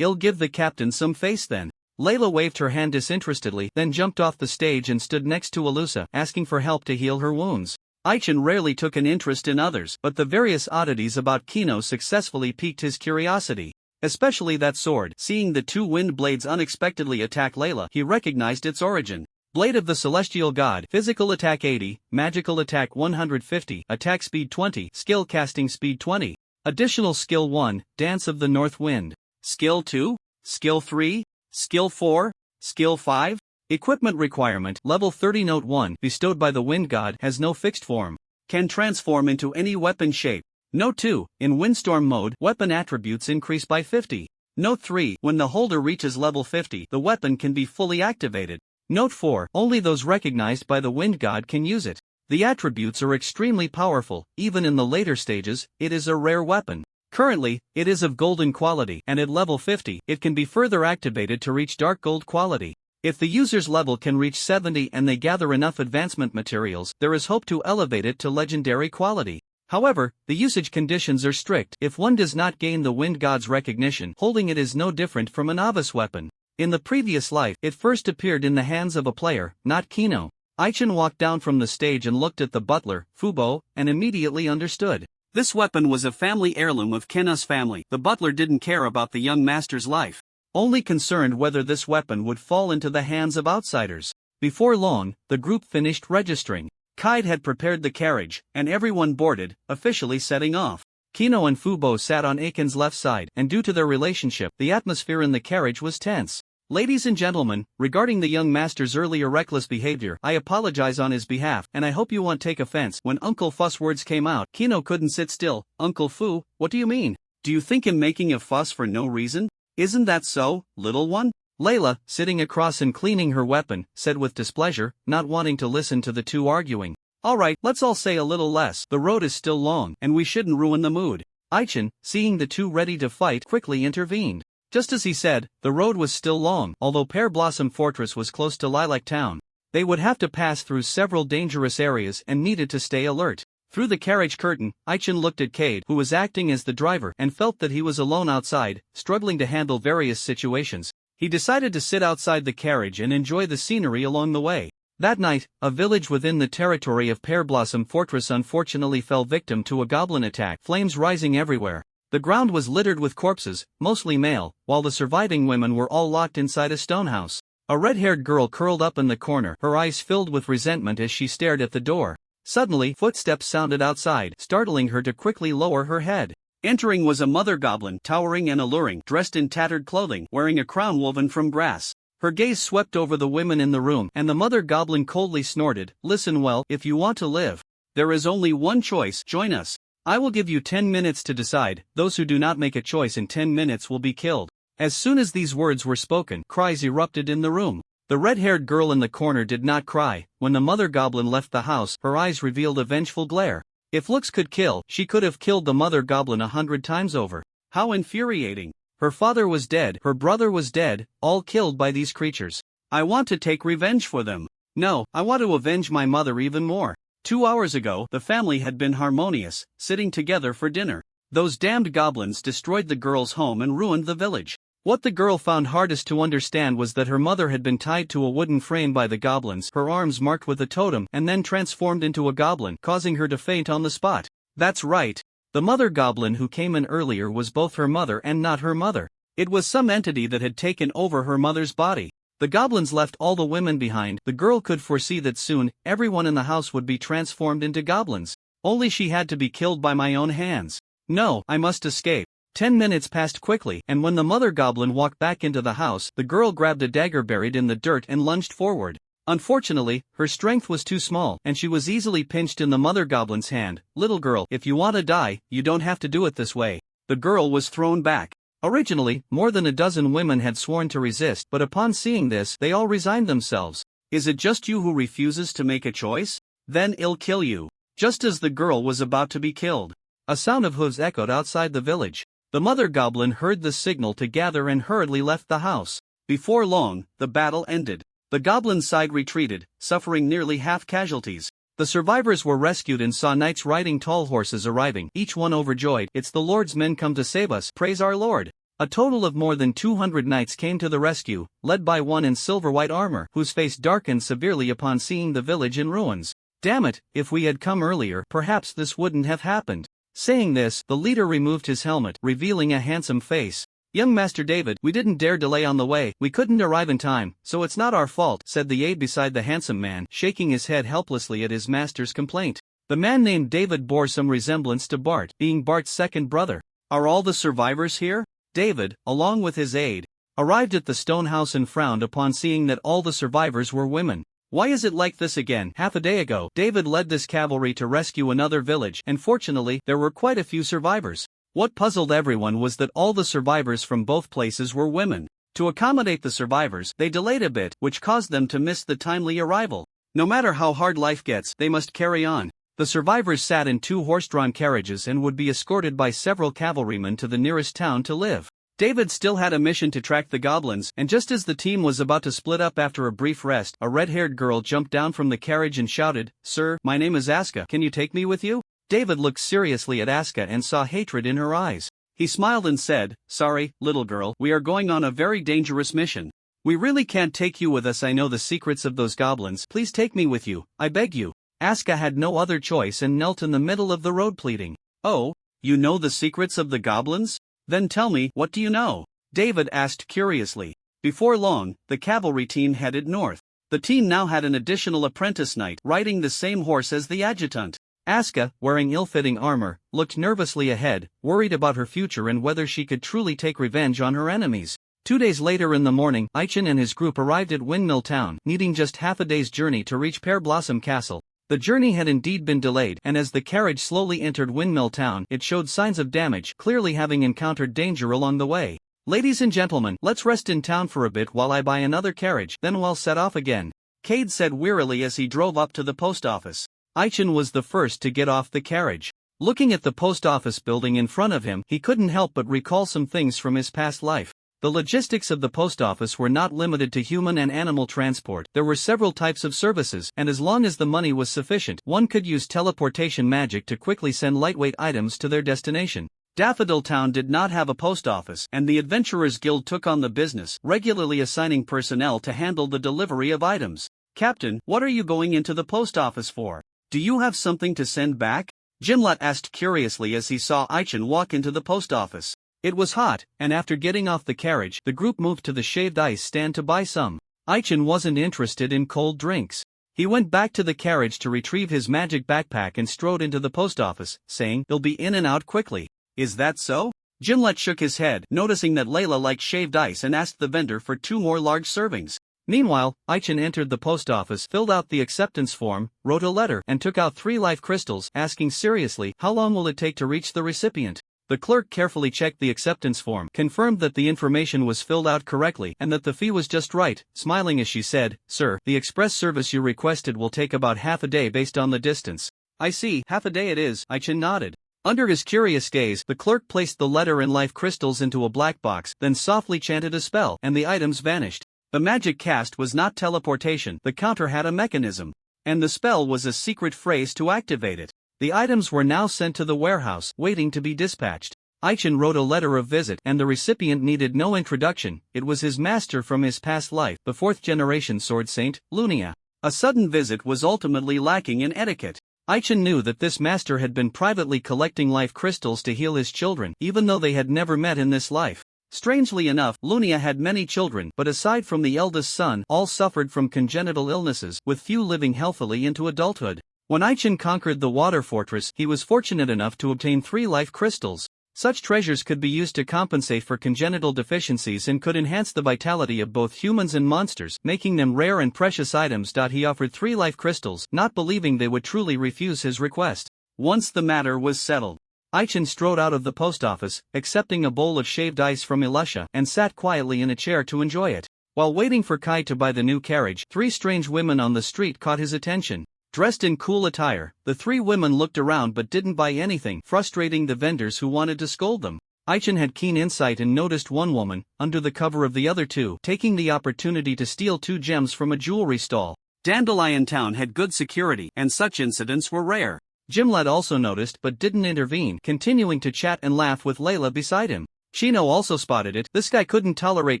It'll give the captain some face then." Layla waved her hand disinterestedly, then jumped off the stage and stood next to Alusa, asking for help to heal her wounds. Aichen rarely took an interest in others, but the various oddities about Kino successfully piqued his curiosity. Especially that sword. Seeing the 2 wind blades unexpectedly attack Layla, he recognized its origin. Blade of the Celestial God, physical attack 80, magical attack 150, attack speed 20, skill casting speed 20. Additional skill 1, Dance of the North Wind. Skill 2, skill 3, skill 4, skill 5. Equipment requirement, level 30. Note 1, bestowed by the Wind God, has no fixed form. Can transform into any weapon shape. Note 2, in Windstorm mode, weapon attributes increase by 50. Note 3, when the holder reaches level 50, the weapon can be fully activated. Note 4, only those recognized by the Wind God can use it. The attributes are extremely powerful. Even in the later stages, it is a rare weapon. Currently, it is of golden quality, and at level 50, it can be further activated to reach dark gold quality. If the user's level can reach 70 and they gather enough advancement materials, there is hope to elevate it to legendary quality. However, the usage conditions are strict. If one does not gain the Wind God's recognition, holding it is no different from a novice weapon. In the previous life, it first appeared in the hands of a player, not Kino. Aichen walked down from the stage and looked at the butler, Fubo, and immediately understood. This weapon was a family heirloom of Kenna's family. The butler didn't care about the young master's life, only concerned whether this weapon would fall into the hands of outsiders. Before long, the group finished registering. Kaid had prepared the carriage, and everyone boarded, officially setting off. Kino and Fubo sat on Aiken's left side, and due to their relationship, the atmosphere in the carriage was tense. Ladies and gentlemen, regarding the young master's earlier reckless behavior, I apologize on his behalf, and I hope you won't take offense. When Uncle Fu's words came out, Kino couldn't sit still. Uncle Fu, what do you mean? Do you think him making a fuss for no reason? Isn't that so, little one? Layla, sitting across and cleaning her weapon, said with displeasure, not wanting to listen to the two arguing. Alright, let's all say a little less. The road is still long, and we shouldn't ruin the mood. Aichin, seeing the two ready to fight, quickly intervened. Just as he said, the road was still long. Although Pear Blossom Fortress was close to Lilac Town, they would have to pass through several dangerous areas and needed to stay alert. Through the carriage curtain, Aichin looked at Cade, who was acting as the driver, and felt that he was alone outside, struggling to handle various situations. He decided to sit outside the carriage and enjoy the scenery along the way. That night, a village within the territory of Pear Blossom Fortress unfortunately fell victim to a goblin attack, flames rising everywhere. The ground was littered with corpses, mostly male, while the surviving women were all locked inside a stone house. A red-haired girl curled up in the corner, her eyes filled with resentment as she stared at the door. Suddenly, footsteps sounded outside, startling her to quickly lower her head. Entering was a mother goblin, towering and alluring, dressed in tattered clothing, wearing a crown woven from grass. Her gaze swept over the women in the room, and the mother goblin coldly snorted, "Listen well, if you want to live, there is only one choice: join us. I will give you 10 minutes to decide. Those who do not make a choice in 10 minutes will be killed." As soon as these words were spoken, cries erupted in the room. The red-haired girl in the corner did not cry. When the mother goblin left the house, her eyes revealed a vengeful glare. If looks could kill, she could have killed the mother goblin 100 times over. How infuriating. Her father was dead, her brother was dead, all killed by these creatures. I want to take revenge for them. No, I want to avenge my mother even more. 2 hours ago, the family had been harmonious, sitting together for dinner. Those damned goblins destroyed the girl's home and ruined the village. What the girl found hardest to understand was that her mother had been tied to a wooden frame by the goblins, her arms marked with a totem, and then transformed into a goblin, causing her to faint on the spot. That's right. The mother goblin who came in earlier was both her mother and not her mother. It was some entity that had taken over her mother's body. The goblins left all the women behind. The girl could foresee that soon, everyone in the house would be transformed into goblins. Only she had to be killed by my own hands. No, I must escape. 10 minutes passed quickly, and when the mother goblin walked back into the house, the girl grabbed a dagger buried in the dirt and lunged forward. Unfortunately, her strength was too small, and she was easily pinched in the mother goblin's hand. Little girl, if you want to die, you don't have to do it this way. The girl was thrown back. Originally, more than a dozen women had sworn to resist, but upon seeing this, they all resigned themselves. Is it just you who refuses to make a choice? Then I'll kill you. Just as the girl was about to be killed, a sound of hooves echoed outside the village. The mother goblin heard the signal to gather and hurriedly left the house. Before long, the battle ended. The goblin's side retreated, suffering nearly half casualties. The survivors were rescued and saw knights riding tall horses arriving, each one overjoyed. It's the Lord's men come to save us, praise our Lord. A total of more than 200 knights came to the rescue, led by one in silver-white armor, whose face darkened severely upon seeing the village in ruins. Damn it, if we had come earlier, perhaps this wouldn't have happened. Saying this, the leader removed his helmet, revealing a handsome face. Young Master David, we didn't dare delay on the way, we couldn't arrive in time, so it's not our fault, said the aide beside the handsome man, shaking his head helplessly at his master's complaint. The man named David bore some resemblance to Bart, being Bart's second brother. Are all the survivors here? David, along with his aide, arrived at the stone house and frowned upon seeing that all the survivors were women. Why is it like this again? Half a day ago, David led this cavalry to rescue another village, and fortunately, there were quite a few survivors. What puzzled everyone was that all the survivors from both places were women. To accommodate the survivors, they delayed a bit, which caused them to miss the timely arrival. No matter how hard life gets, they must carry on. The survivors sat in 2 horse-drawn carriages and would be escorted by several cavalrymen to the nearest town to live. David still had a mission to track the goblins, and just as the team was about to split up after a brief rest, a red-haired girl jumped down from the carriage and shouted, "Sir, my name is Aska, can you take me with you?" David looked seriously at Aska and saw hatred in her eyes. He smiled and said, "Sorry, little girl, we are going on a very dangerous mission. We really can't take you with us. I know the secrets of those goblins. Please take me with you, I beg you." Aska had no other choice and knelt in the middle of the road pleading. "Oh, you know the secrets of the goblins? Then tell me, what do you know?" David asked curiously. Before long, the cavalry team headed north. The team now had an additional apprentice knight riding the same horse as the adjutant. Aska, wearing ill-fitting armor, looked nervously ahead, worried about her future and whether she could truly take revenge on her enemies. 2 days later in the morning, Aichin and his group arrived at Windmill Town, needing just half a day's journey to reach Pear Blossom Castle. The journey had indeed been delayed, and as the carriage slowly entered Windmill Town, it showed signs of damage, clearly having encountered danger along the way. "Ladies and gentlemen, let's rest in town for a bit while I buy another carriage, then we'll set off again," Cade said wearily as he drove up to the post office. Aichin was the first to get off the carriage. Looking at the post office building in front of him, he couldn't help but recall some things from his past life. The logistics of the post office were not limited to human and animal transport. There were several types of services, and as long as the money was sufficient, one could use teleportation magic to quickly send lightweight items to their destination. Daffodil Town did not have a post office, and the Adventurers Guild took on the business, regularly assigning personnel to handle the delivery of items. "Captain, what are you going into the post office for? Do you have something to send back?" Jimlet asked curiously as he saw Aichin walk into the post office. It was hot, and after getting off the carriage, the group moved to the shaved ice stand to buy some. Aichin wasn't interested in cold drinks. He went back to the carriage to retrieve his magic backpack and strode into the post office, saying, "They'll be in and out quickly." "Is that so?" Jimlet shook his head, noticing that Layla liked shaved ice and asked the vendor for 2 more large servings. Meanwhile, Aichin entered the post office, filled out the acceptance form, wrote a letter, and took out 3 life crystals, asking seriously, "How long will it take to reach the recipient?" The clerk carefully checked the acceptance form, confirmed that the information was filled out correctly and that the fee was just right, smiling as she said, "Sir, the express service you requested will take about half a day based on the distance." "I see, half a day it is," Aichin nodded. Under his curious gaze, the clerk placed the letter and life crystals into a black box, then softly chanted a spell, and the items vanished. The magic cast was not teleportation, the counter had a mechanism. And the spell was a secret phrase to activate it. The items were now sent to the warehouse, waiting to be dispatched. Aichin wrote a letter of visit, and the recipient needed no introduction. It was his master from his past life, the 4th-generation sword saint, Lunia. A sudden visit was ultimately lacking in etiquette. Aichin knew that this master had been privately collecting life crystals to heal his children, even though they had never met in this life. Strangely enough, Lunia had many children, but aside from the eldest son, all suffered from congenital illnesses, with few living healthily into adulthood. When Aichin conquered the water fortress, he was fortunate enough to obtain 3 life crystals. Such treasures could be used to compensate for congenital deficiencies and could enhance the vitality of both humans and monsters, making them rare and precious items. He offered 3 life crystals, not believing they would truly refuse his request. Once the matter was settled, Aichin strode out of the post office, accepting a bowl of shaved ice from Elusha, and sat quietly in a chair to enjoy it. While waiting for Kai to buy the new carriage, 3 strange women on the street caught his attention. Dressed in cool attire, the 3 women looked around but didn't buy anything, frustrating the vendors who wanted to scold them. Aichin had keen insight and noticed one woman, under the cover of the other 2, taking the opportunity to steal 2 gems from a jewelry stall. Dandelion Town had good security, and such incidents were rare. Jimlet also noticed but didn't intervene, continuing to chat and laugh with Layla beside him. Chino also spotted it. This guy couldn't tolerate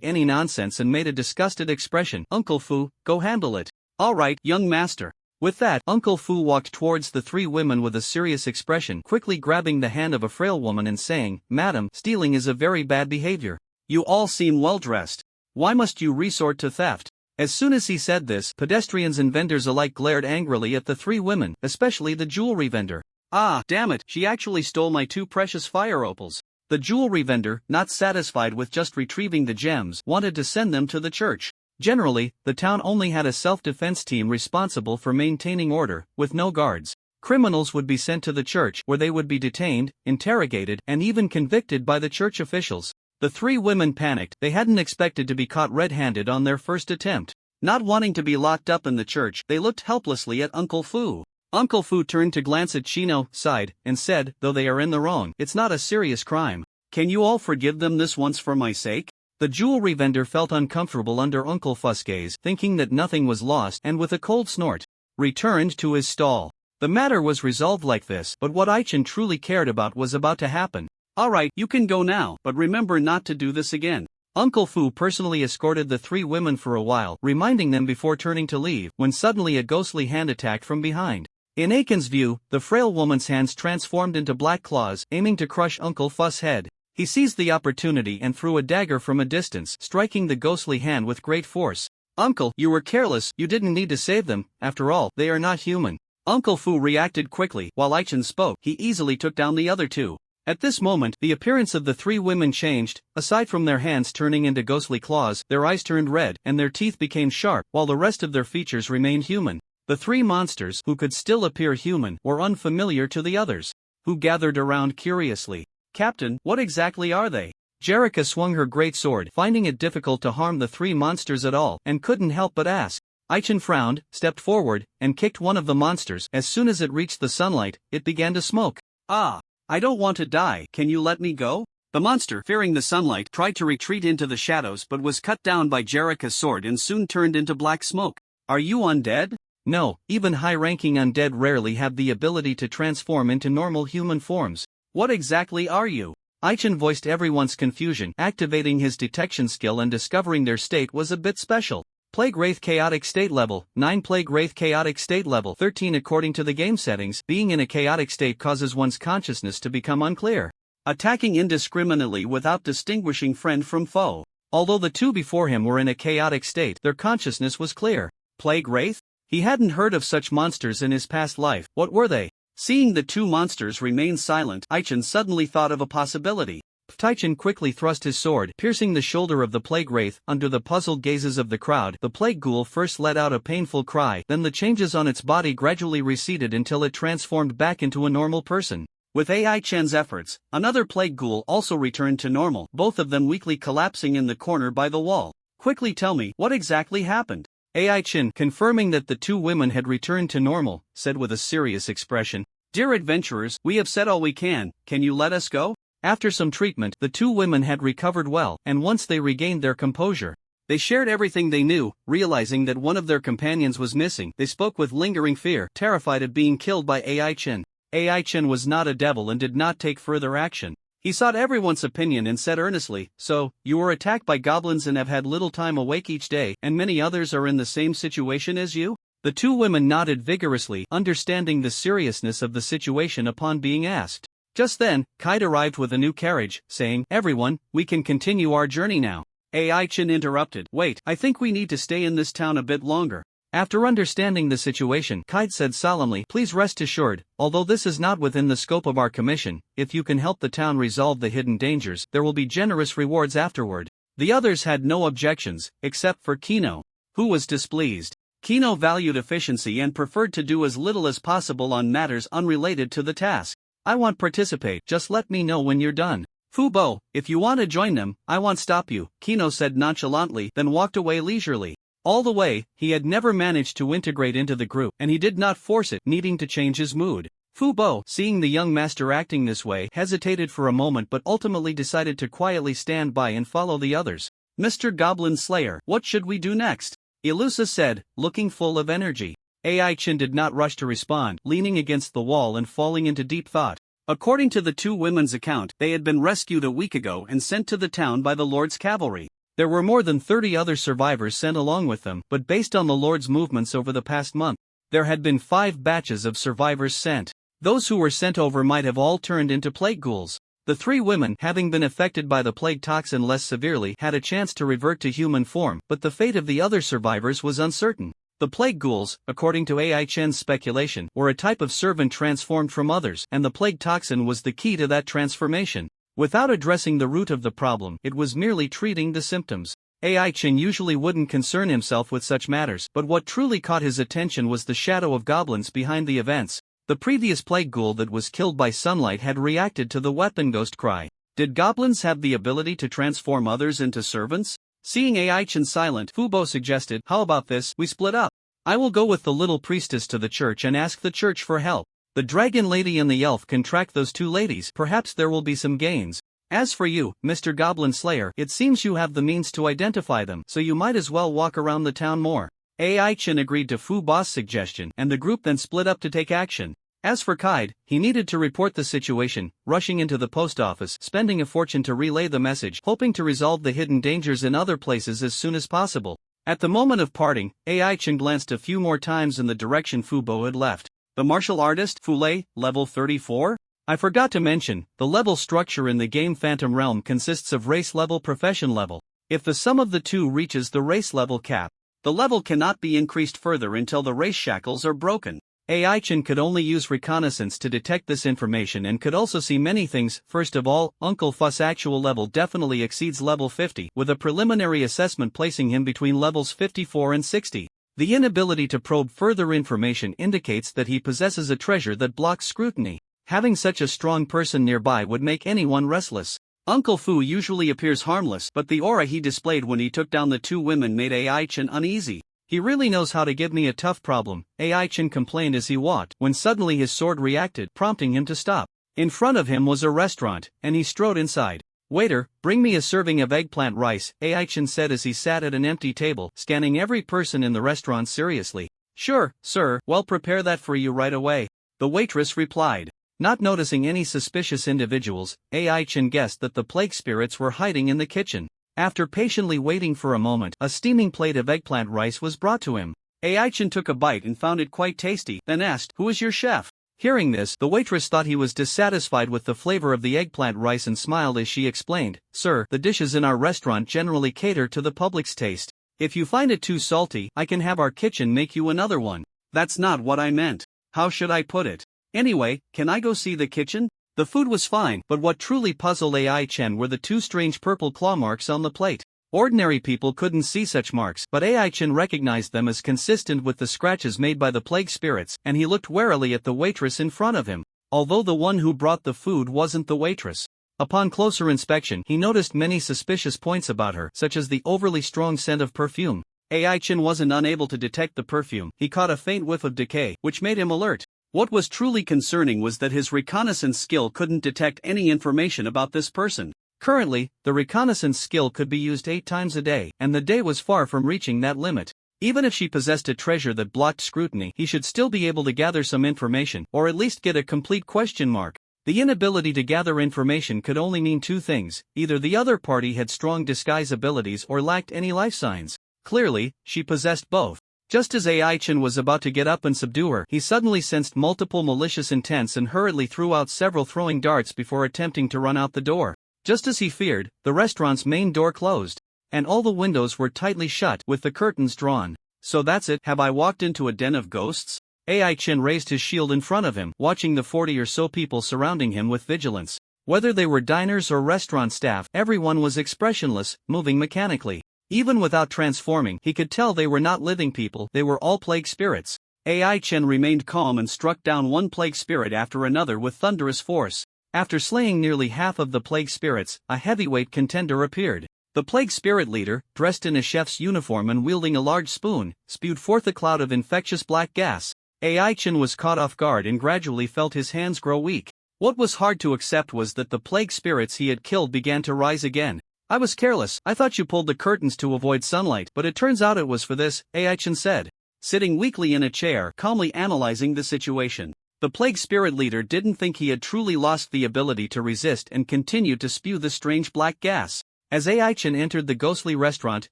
any nonsense and made a disgusted expression. "Uncle Fu, go handle it." "All right, young master." With that, Uncle Fu walked towards the 3 women with a serious expression, quickly grabbing the hand of a frail woman and saying, "Madam, stealing is a very bad behavior. You all seem well dressed. Why must you resort to theft?" As soon as he said this, pedestrians and vendors alike glared angrily at the 3 women, especially the jewelry vendor. "Ah, damn it, she actually stole my 2 precious fire opals." The jewelry vendor, not satisfied with just retrieving the gems, wanted to send them to the church. Generally, the town only had a self-defense team responsible for maintaining order, with no guards. Criminals would be sent to the church, where they would be detained, interrogated, and even convicted by the church officials. The 3 women panicked. They hadn't expected to be caught red-handed on their first attempt. Not wanting to be locked up in the church, they looked helplessly at Uncle Fu. Uncle Fu turned to glance at Chino, sighed, and said, "Though they are in the wrong, it's not a serious crime. Can you all forgive them this once for my sake?" The jewelry vendor felt uncomfortable under Uncle Fu's gaze, thinking that nothing was lost, and with a cold snort, returned to his stall. The matter was resolved like this, but what Aichin truly cared about was about to happen. "All right, you can go now, but remember not to do this again." Uncle Fu personally escorted the 3 women for a while, reminding them before turning to leave, when suddenly a ghostly hand attacked from behind. In Aiken's view, the frail woman's hands transformed into black claws, aiming to crush Uncle Fu's head. He seized the opportunity and threw a dagger from a distance, striking the ghostly hand with great force. "Uncle, you were careless, you didn't need to save them, after all, they are not human." Uncle Fu reacted quickly. While Aichen spoke, he easily took down the other two. At this moment, the appearance of the three women changed. Aside from their hands turning into ghostly claws, their eyes turned red, and their teeth became sharp, while the rest of their features remained human. The three monsters, who could still appear human, were unfamiliar to the others, who gathered around curiously. "Captain, what exactly are they?" Jerrica swung her great sword, finding it difficult to harm the three monsters at all, and couldn't help but ask. Aichen frowned, stepped forward, and kicked one of the monsters. As soon as it reached the sunlight, it began to smoke. "Ah! I don't want to die, can you let me go?" The monster, fearing the sunlight, tried to retreat into the shadows but was cut down by Jerrica's sword and soon turned into black smoke. "Are you undead?" "No, even high-ranking undead rarely have the ability to transform into normal human forms." "What exactly are you?" Aichen voiced everyone's confusion. Activating his detection skill and discovering their state was a bit special. Plague Wraith Chaotic State Level 9. Plague Wraith Chaotic State Level 13. According to the game settings, being in a chaotic state causes one's consciousness to become unclear, attacking indiscriminately without distinguishing friend from foe. Although the two before him were in a chaotic state, their consciousness was clear. Plague Wraith? He hadn't heard of such monsters in his past life. What were they? Seeing the two monsters remain silent, Aichen suddenly thought of a possibility. Taichen quickly thrust his sword, piercing the shoulder of the Plague Wraith. Under the puzzled gazes of the crowd, the Plague Ghoul first let out a painful cry, then the changes on its body gradually receded until it transformed back into a normal person. With Aichen's efforts, another Plague Ghoul also returned to normal, both of them weakly collapsing in the corner by the wall. "Quickly tell me, what exactly happened?" Aichen, confirming that the two women had returned to normal, said with a serious expression, "Dear adventurers, we have said all we can you let us go?" After some treatment, the two women had recovered well, and once they regained their composure, they shared everything they knew. Realizing that one of their companions was missing, they spoke with lingering fear, terrified of being killed by Aichen. Aichen was not a devil and did not take further action. He sought everyone's opinion and said earnestly, "So, you were attacked by goblins and have had little time awake each day, and many others are in the same situation as you?" The two women nodded vigorously, understanding the seriousness of the situation upon being asked. Just then, Kite arrived with a new carriage, saying, "Everyone, we can continue our journey now." Aichen interrupted, "Wait, I think we need to stay in this town a bit longer." After understanding the situation, Kite said solemnly, "Please rest assured, although this is not within the scope of our commission, if you can help the town resolve the hidden dangers, there will be generous rewards afterward." The others had no objections, except for Kino, who was displeased. Kino valued efficiency and preferred to do as little as possible on matters unrelated to the task. "I won't participate, just let me know when you're done." "Fu Bo, if you want to join them, I won't stop you," Kino said nonchalantly, then walked away leisurely. All the way, he had never managed to integrate into the group, and he did not force it, needing to change his mood. Fu Bo, seeing the young master acting this way, hesitated for a moment but ultimately decided to quietly stand by and follow the others. "Mr. Goblin Slayer, what should we do next?" Ilusa said, looking full of energy. Aichen did not rush to respond, leaning against the wall and falling into deep thought. According to the two women's account, they had been rescued a week ago and sent to the town by the Lord's cavalry. There were more than 30 other survivors sent along with them, but based on the Lord's movements over the past month, there had been 5 batches of survivors sent. Those who were sent over might have all turned into plague ghouls. The 3 women, having been affected by the plague toxin less severely, had a chance to revert to human form, but the fate of the other survivors was uncertain. The plague ghouls, according to Aichen's speculation, were a type of servant transformed from others, and the plague toxin was the key to that transformation. Without addressing the root of the problem, it was merely treating the symptoms. Aichen usually wouldn't concern himself with such matters, but what truly caught his attention was the shadow of goblins behind the events. The previous plague ghoul that was killed by sunlight had reacted to the weapon ghost cry. Did goblins have the ability to transform others into servants? Seeing Aichen silent, Fu Bo suggested, "How about this, we split up? I will go with the little priestess to the church and ask the church for help. The dragon lady and the elf can track those 2 ladies, perhaps there will be some gains. As for you, Mr. Goblin Slayer, it seems you have the means to identify them, so you might as well walk around the town more." Aichen agreed to Fu Bo's suggestion, and the group then split up to take action. As for Kide, he needed to report the situation, rushing into the post office, spending a fortune to relay the message, hoping to resolve the hidden dangers in other places as soon as possible. At the moment of parting, Aichen glanced a few more times in the direction Fu Bo had left. "The martial artist, Fule, level 34? I forgot to mention, the level structure in the game Phantom Realm consists of race level, profession level. If the sum of the 2 reaches the race level cap, the level cannot be increased further until the race shackles are broken. Ai-chan could only use reconnaissance to detect this information and could also see many things. First of all, Uncle Fu's actual level definitely exceeds level 50, with a preliminary assessment placing him between levels 54 and 60. The inability to probe further information indicates that he possesses a treasure that blocks scrutiny. Having such a strong person nearby would make anyone restless. Uncle Fu usually appears harmless, but the aura he displayed when he took down the two women made Ai-chan uneasy. He really knows how to give me a tough problem, Ai-chan complained as he walked, when suddenly his sword reacted, prompting him to stop. In front of him was a restaurant, and he strode inside. Waiter, bring me a serving of eggplant rice, Ai-chan said as he sat at an empty table, scanning every person in the restaurant seriously. Sure, sir, well prepare that for you right away, the waitress replied. Not noticing any suspicious individuals, Ai-chan guessed that the plague spirits were hiding in the kitchen. After patiently waiting for a moment, a steaming plate of eggplant rice was brought to him. Ai-chan took a bite and found it quite tasty, then asked, "Who is your chef?" Hearing this, the waitress thought he was dissatisfied with the flavor of the eggplant rice and smiled as she explained, "Sir, the dishes in our restaurant generally cater to the public's taste. If you find it too salty, I can have our kitchen make you another one." That's not what I meant. How should I put it? Anyway, can I go see the kitchen? The food was fine, but what truly puzzled Ai-chan were the two strange purple claw marks on the plate. Ordinary people couldn't see such marks, but Ai-chan recognized them as consistent with the scratches made by the plague spirits, and he looked warily at the waitress in front of him, although the one who brought the food wasn't the waitress. Upon closer inspection, he noticed many suspicious points about her, such as the overly strong scent of perfume. Ai-chan wasn't unable to detect the perfume. He caught a faint whiff of decay, which made him alert. What was truly concerning was that his reconnaissance skill couldn't detect any information about this person. Currently, the reconnaissance skill could be used 8 times a day, and the day was far from reaching that limit. Even if she possessed a treasure that blocked scrutiny, he should still be able to gather some information, or at least get a complete question mark. The inability to gather information could only mean two things: either the other party had strong disguise abilities or lacked any life signs. Clearly, she possessed both. Just as Ai-chan was about to get up and subdue her, he suddenly sensed multiple malicious intents and hurriedly threw out several throwing darts before attempting to run out the door. Just as he feared, the restaurant's main door closed, and all the windows were tightly shut with the curtains drawn. So that's it, have I walked into a den of ghosts? Ai-chan raised his shield in front of him, watching the 40 or so people surrounding him with vigilance. Whether they were diners or restaurant staff, everyone was expressionless, moving mechanically. Even without transforming, he could tell they were not living people, they were all plague spirits. Ai-chan remained calm and struck down one plague spirit after another with thunderous force. After slaying nearly half of the plague spirits, a heavyweight contender appeared. The plague spirit leader, dressed in a chef's uniform and wielding a large spoon, spewed forth a cloud of infectious black gas. Ai-chan was caught off guard and gradually felt his hands grow weak. What was hard to accept was that the plague spirits he had killed began to rise again. I was careless, I thought you pulled the curtains to avoid sunlight, but it turns out it was for this, Ai-chan said, sitting weakly in a chair, calmly analyzing the situation. The plague spirit leader didn't think he had truly lost the ability to resist and continued to spew the strange black gas. As Ai-chan entered the ghostly restaurant,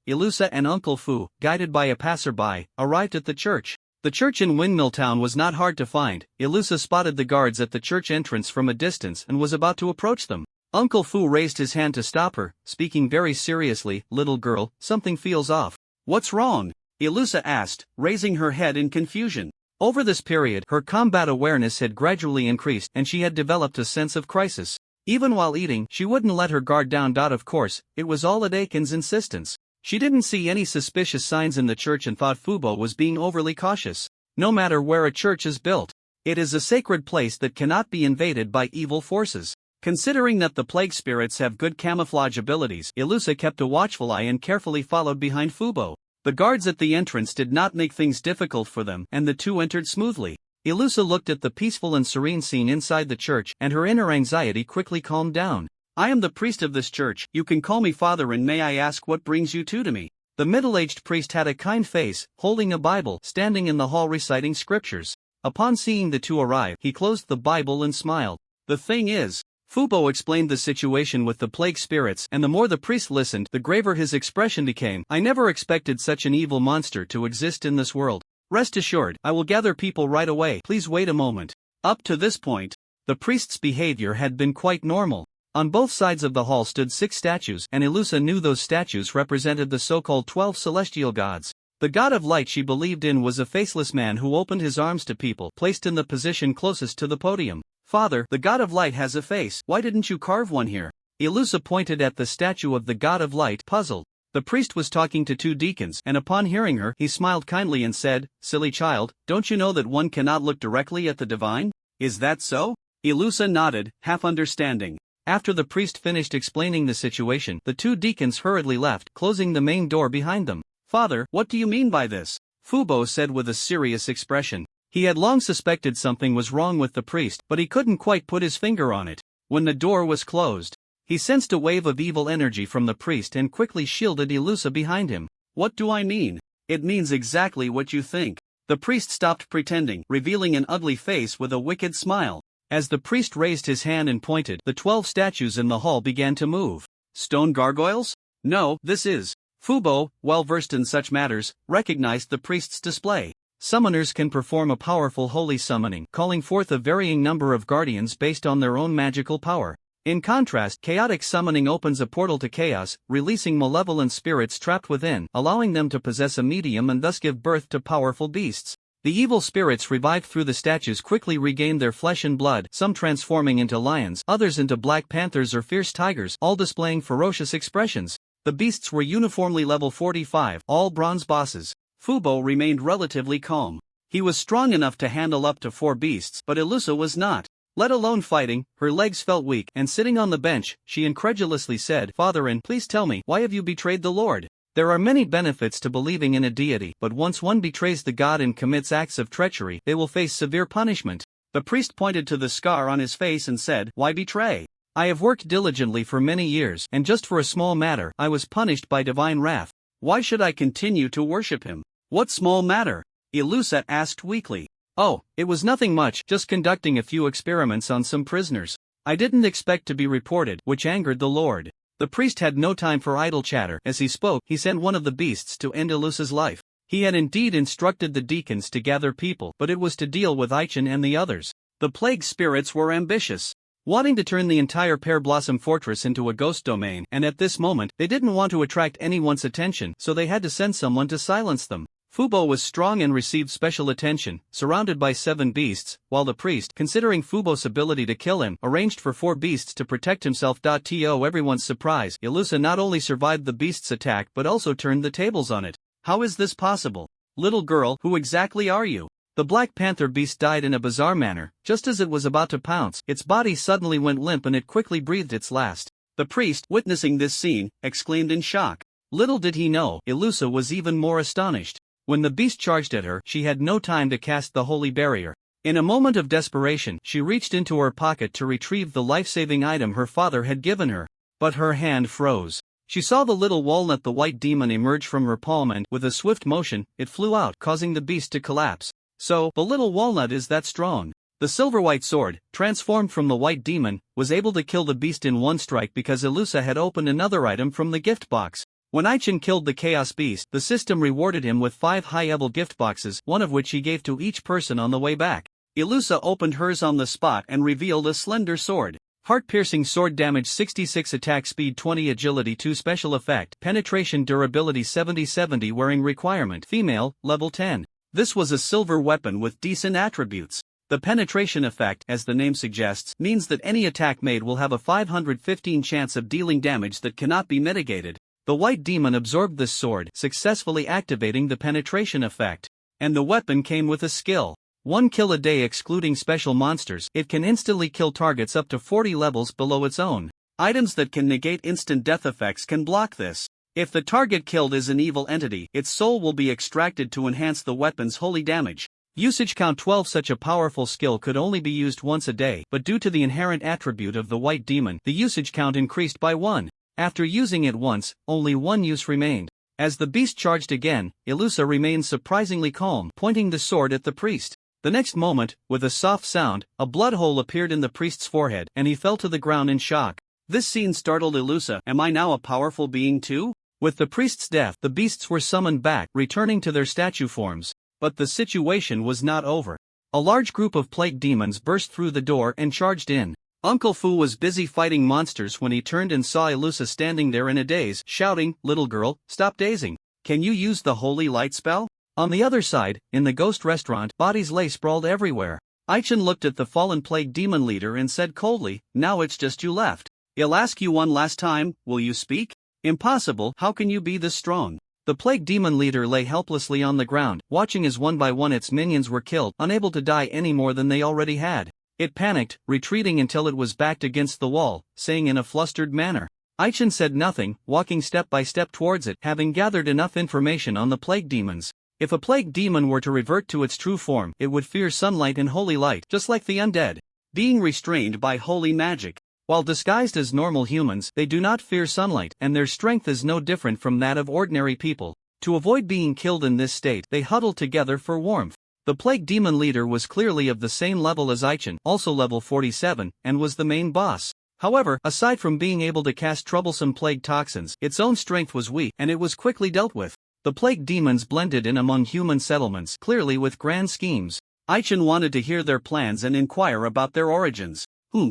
Ilusa and Uncle Fu, guided by a passerby, arrived at the church. The church in Windmill Town was not hard to find. Ilusa spotted the guards at the church entrance from a distance and was about to approach them. Uncle Fu raised his hand to stop her, speaking very seriously, "Little girl, something feels off." "What's wrong?" Ilusa asked, raising her head in confusion. Over this period, her combat awareness had gradually increased and she had developed a sense of crisis. Even while eating, she wouldn't let her guard down. Of course, it was all at Aiken's insistence. She didn't see any suspicious signs in the church and thought Fubo was being overly cautious. No matter where a church is built, it is a sacred place that cannot be invaded by evil forces. Considering that the plague spirits have good camouflage abilities, Ilusa kept a watchful eye and carefully followed behind Fubo. The guards at the entrance did not make things difficult for them, and the two entered smoothly. Ilusa looked at the peaceful and serene scene inside the church, and her inner anxiety quickly calmed down. "I am the priest of this church, you can call me father, and may I ask what brings you two to me?" The middle-aged priest had a kind face, holding a Bible, standing in the hall reciting scriptures. Upon seeing the two arrive, he closed the Bible and smiled. "The thing is," Fubo explained the situation with the plague spirits, and the more the priest listened, the graver his expression became. "I never expected such an evil monster to exist in this world. Rest assured, I will gather people right away. Please wait a moment." Up to this point, the priest's behavior had been quite normal. On both sides of the hall stood 6 statues, and Ilusa knew those statues represented the so-called 12 celestial gods. The god of light she believed in was a faceless man who opened his arms to people placed in the position closest to the podium. "Father, the god of light has a face. Why didn't you carve one here?" Ilusa pointed at the statue of the god of light, puzzled. The priest was talking to two deacons, and upon hearing her, he smiled kindly and said, "Silly child, don't you know that one cannot look directly at the divine?" "Is that so?" Ilusa nodded, half understanding. After the priest finished explaining the situation, the two deacons hurriedly left, closing the main door behind them. "Father, what do you mean by this?" Fubo said with a serious expression. He had long suspected something was wrong with the priest, but he couldn't quite put his finger on it. When the door was closed, he sensed a wave of evil energy from the priest and quickly shielded Ilusa behind him. "What do I mean?" "It means exactly what you think." The priest stopped pretending, revealing an ugly face with a wicked smile. As the priest raised his hand and pointed, the 12 statues in the hall began to move. "Stone gargoyles? No, this is..." Fubo, well versed in such matters, recognized the priest's display. Summoners can perform a powerful holy summoning, calling forth a varying number of guardians based on their own magical power. In contrast, chaotic summoning opens a portal to chaos, releasing malevolent spirits trapped within, allowing them to possess a medium and thus give birth to powerful beasts. The evil spirits revived through the statues quickly regained their flesh and blood, some transforming into lions, others into black panthers or fierce tigers, all displaying ferocious expressions. The beasts were uniformly level 45, all bronze bosses. Fubo remained relatively calm. He was strong enough to handle up to 4 beasts, but Ilusa was not. Let alone fighting, her legs felt weak, and sitting on the bench, she incredulously said, "Father, please tell me, why have you betrayed the Lord?" There are many benefits to believing in a deity, but once one betrays the god and commits acts of treachery, they will face severe punishment. The priest pointed to the scar on his face and said, "Why betray? I have worked diligently for many years, and just for a small matter, I was punished by divine wrath. Why should I continue to worship him?" "What small matter?" Ilusa asked weakly. "Oh, it was nothing much, just conducting a few experiments on some prisoners. I didn't expect to be reported," which angered the Lord. The priest had no time for idle chatter. As he spoke, he sent one of the beasts to end Ilusa's life. He had indeed instructed the deacons to gather people, but it was to deal with Aichin and the others. The plague spirits were ambitious, wanting to turn the entire Pear Blossom Fortress into a ghost domain, and at this moment, they didn't want to attract anyone's attention, so they had to send someone to silence them. Fubo was strong and received special attention, surrounded by 7 beasts, while the priest, considering Fubo's ability to kill him, arranged for 4 beasts to protect himself. To everyone's surprise, Ilusa not only survived the beast's attack but also turned the tables on it. "How is this possible? Little girl, who exactly are you?" The Black Panther beast died in a bizarre manner. Just as it was about to pounce, its body suddenly went limp and it quickly breathed its last. The priest, witnessing this scene, exclaimed in shock. Little did he know, Ilusa was even more astonished. When the beast charged at her, she had no time to cast the holy barrier. In a moment of desperation, she reached into her pocket to retrieve the life-saving item her father had given her. But her hand froze. She saw the little walnut, the white demon, emerge from her palm and, with a swift motion, it flew out, causing the beast to collapse. So, the little walnut is that strong. The silver-white sword, transformed from the white demon, was able to kill the beast in one strike because Ilusa had opened another item from the gift box. When Aichin killed the Chaos Beast, the system rewarded him with 5 high-level gift boxes, one of which he gave to each person on the way back. Ilusa opened hers on the spot and revealed a slender sword. Heart-piercing sword, damage 66, attack speed 20, agility 2, special effect, penetration, durability 70/70, wearing requirement, female, level 10. This was a silver weapon with decent attributes. The penetration effect, as the name suggests, means that any attack made will have a 515 chance of dealing damage that cannot be mitigated. The white demon absorbed this sword, successfully activating the penetration effect. And the weapon came with a skill. 1 kill a day excluding special monsters. It can instantly kill targets up to 40 levels below its own. Items that can negate instant death effects can block this. If the target killed is an evil entity, its soul will be extracted to enhance the weapon's holy damage. Usage count 12. Such a powerful skill could only be used once a day, but due to the inherent attribute of the white demon, the usage count increased by 1. After using it once, only 1 use remained. As the beast charged again, Ilusa remained surprisingly calm, pointing the sword at the priest. The next moment, with a soft sound, a blood hole appeared in the priest's forehead, and he fell to the ground in shock. This scene startled Ilusa. Am I now a powerful being too? With the priest's death, the beasts were summoned back, returning to their statue forms. But the situation was not over. A large group of plague demons burst through the door and charged in. Uncle Fu was busy fighting monsters when he turned and saw Ilusa standing there in a daze, shouting, "Little girl, stop dazing. Can you use the holy light spell? On the other side, in the ghost restaurant, bodies lay sprawled everywhere. Aichen looked at the fallen plague demon leader and said coldly, "Now it's just you left. I'll ask you one last time, will you speak?" "Impossible, how can you be this strong?" The plague demon leader lay helplessly on the ground, watching as one by one its minions were killed, unable to die any more than they already had. It panicked, retreating until it was backed against the wall, saying in a flustered manner. Aichen said nothing, walking step by step towards it, having gathered enough information on the plague demons. If a plague demon were to revert to its true form, it would fear sunlight and holy light, just like the undead, being restrained by holy magic. While disguised as normal humans, they do not fear sunlight, and their strength is no different from that of ordinary people. To avoid being killed in this state, they huddle together for warmth. The plague demon leader was clearly of the same level as Aichen, also level 47, and was the main boss. However, aside from being able to cast troublesome plague toxins, its own strength was weak, and it was quickly dealt with. The plague demons blended in among human settlements, clearly with grand schemes. Aichen wanted to hear their plans and inquire about their origins.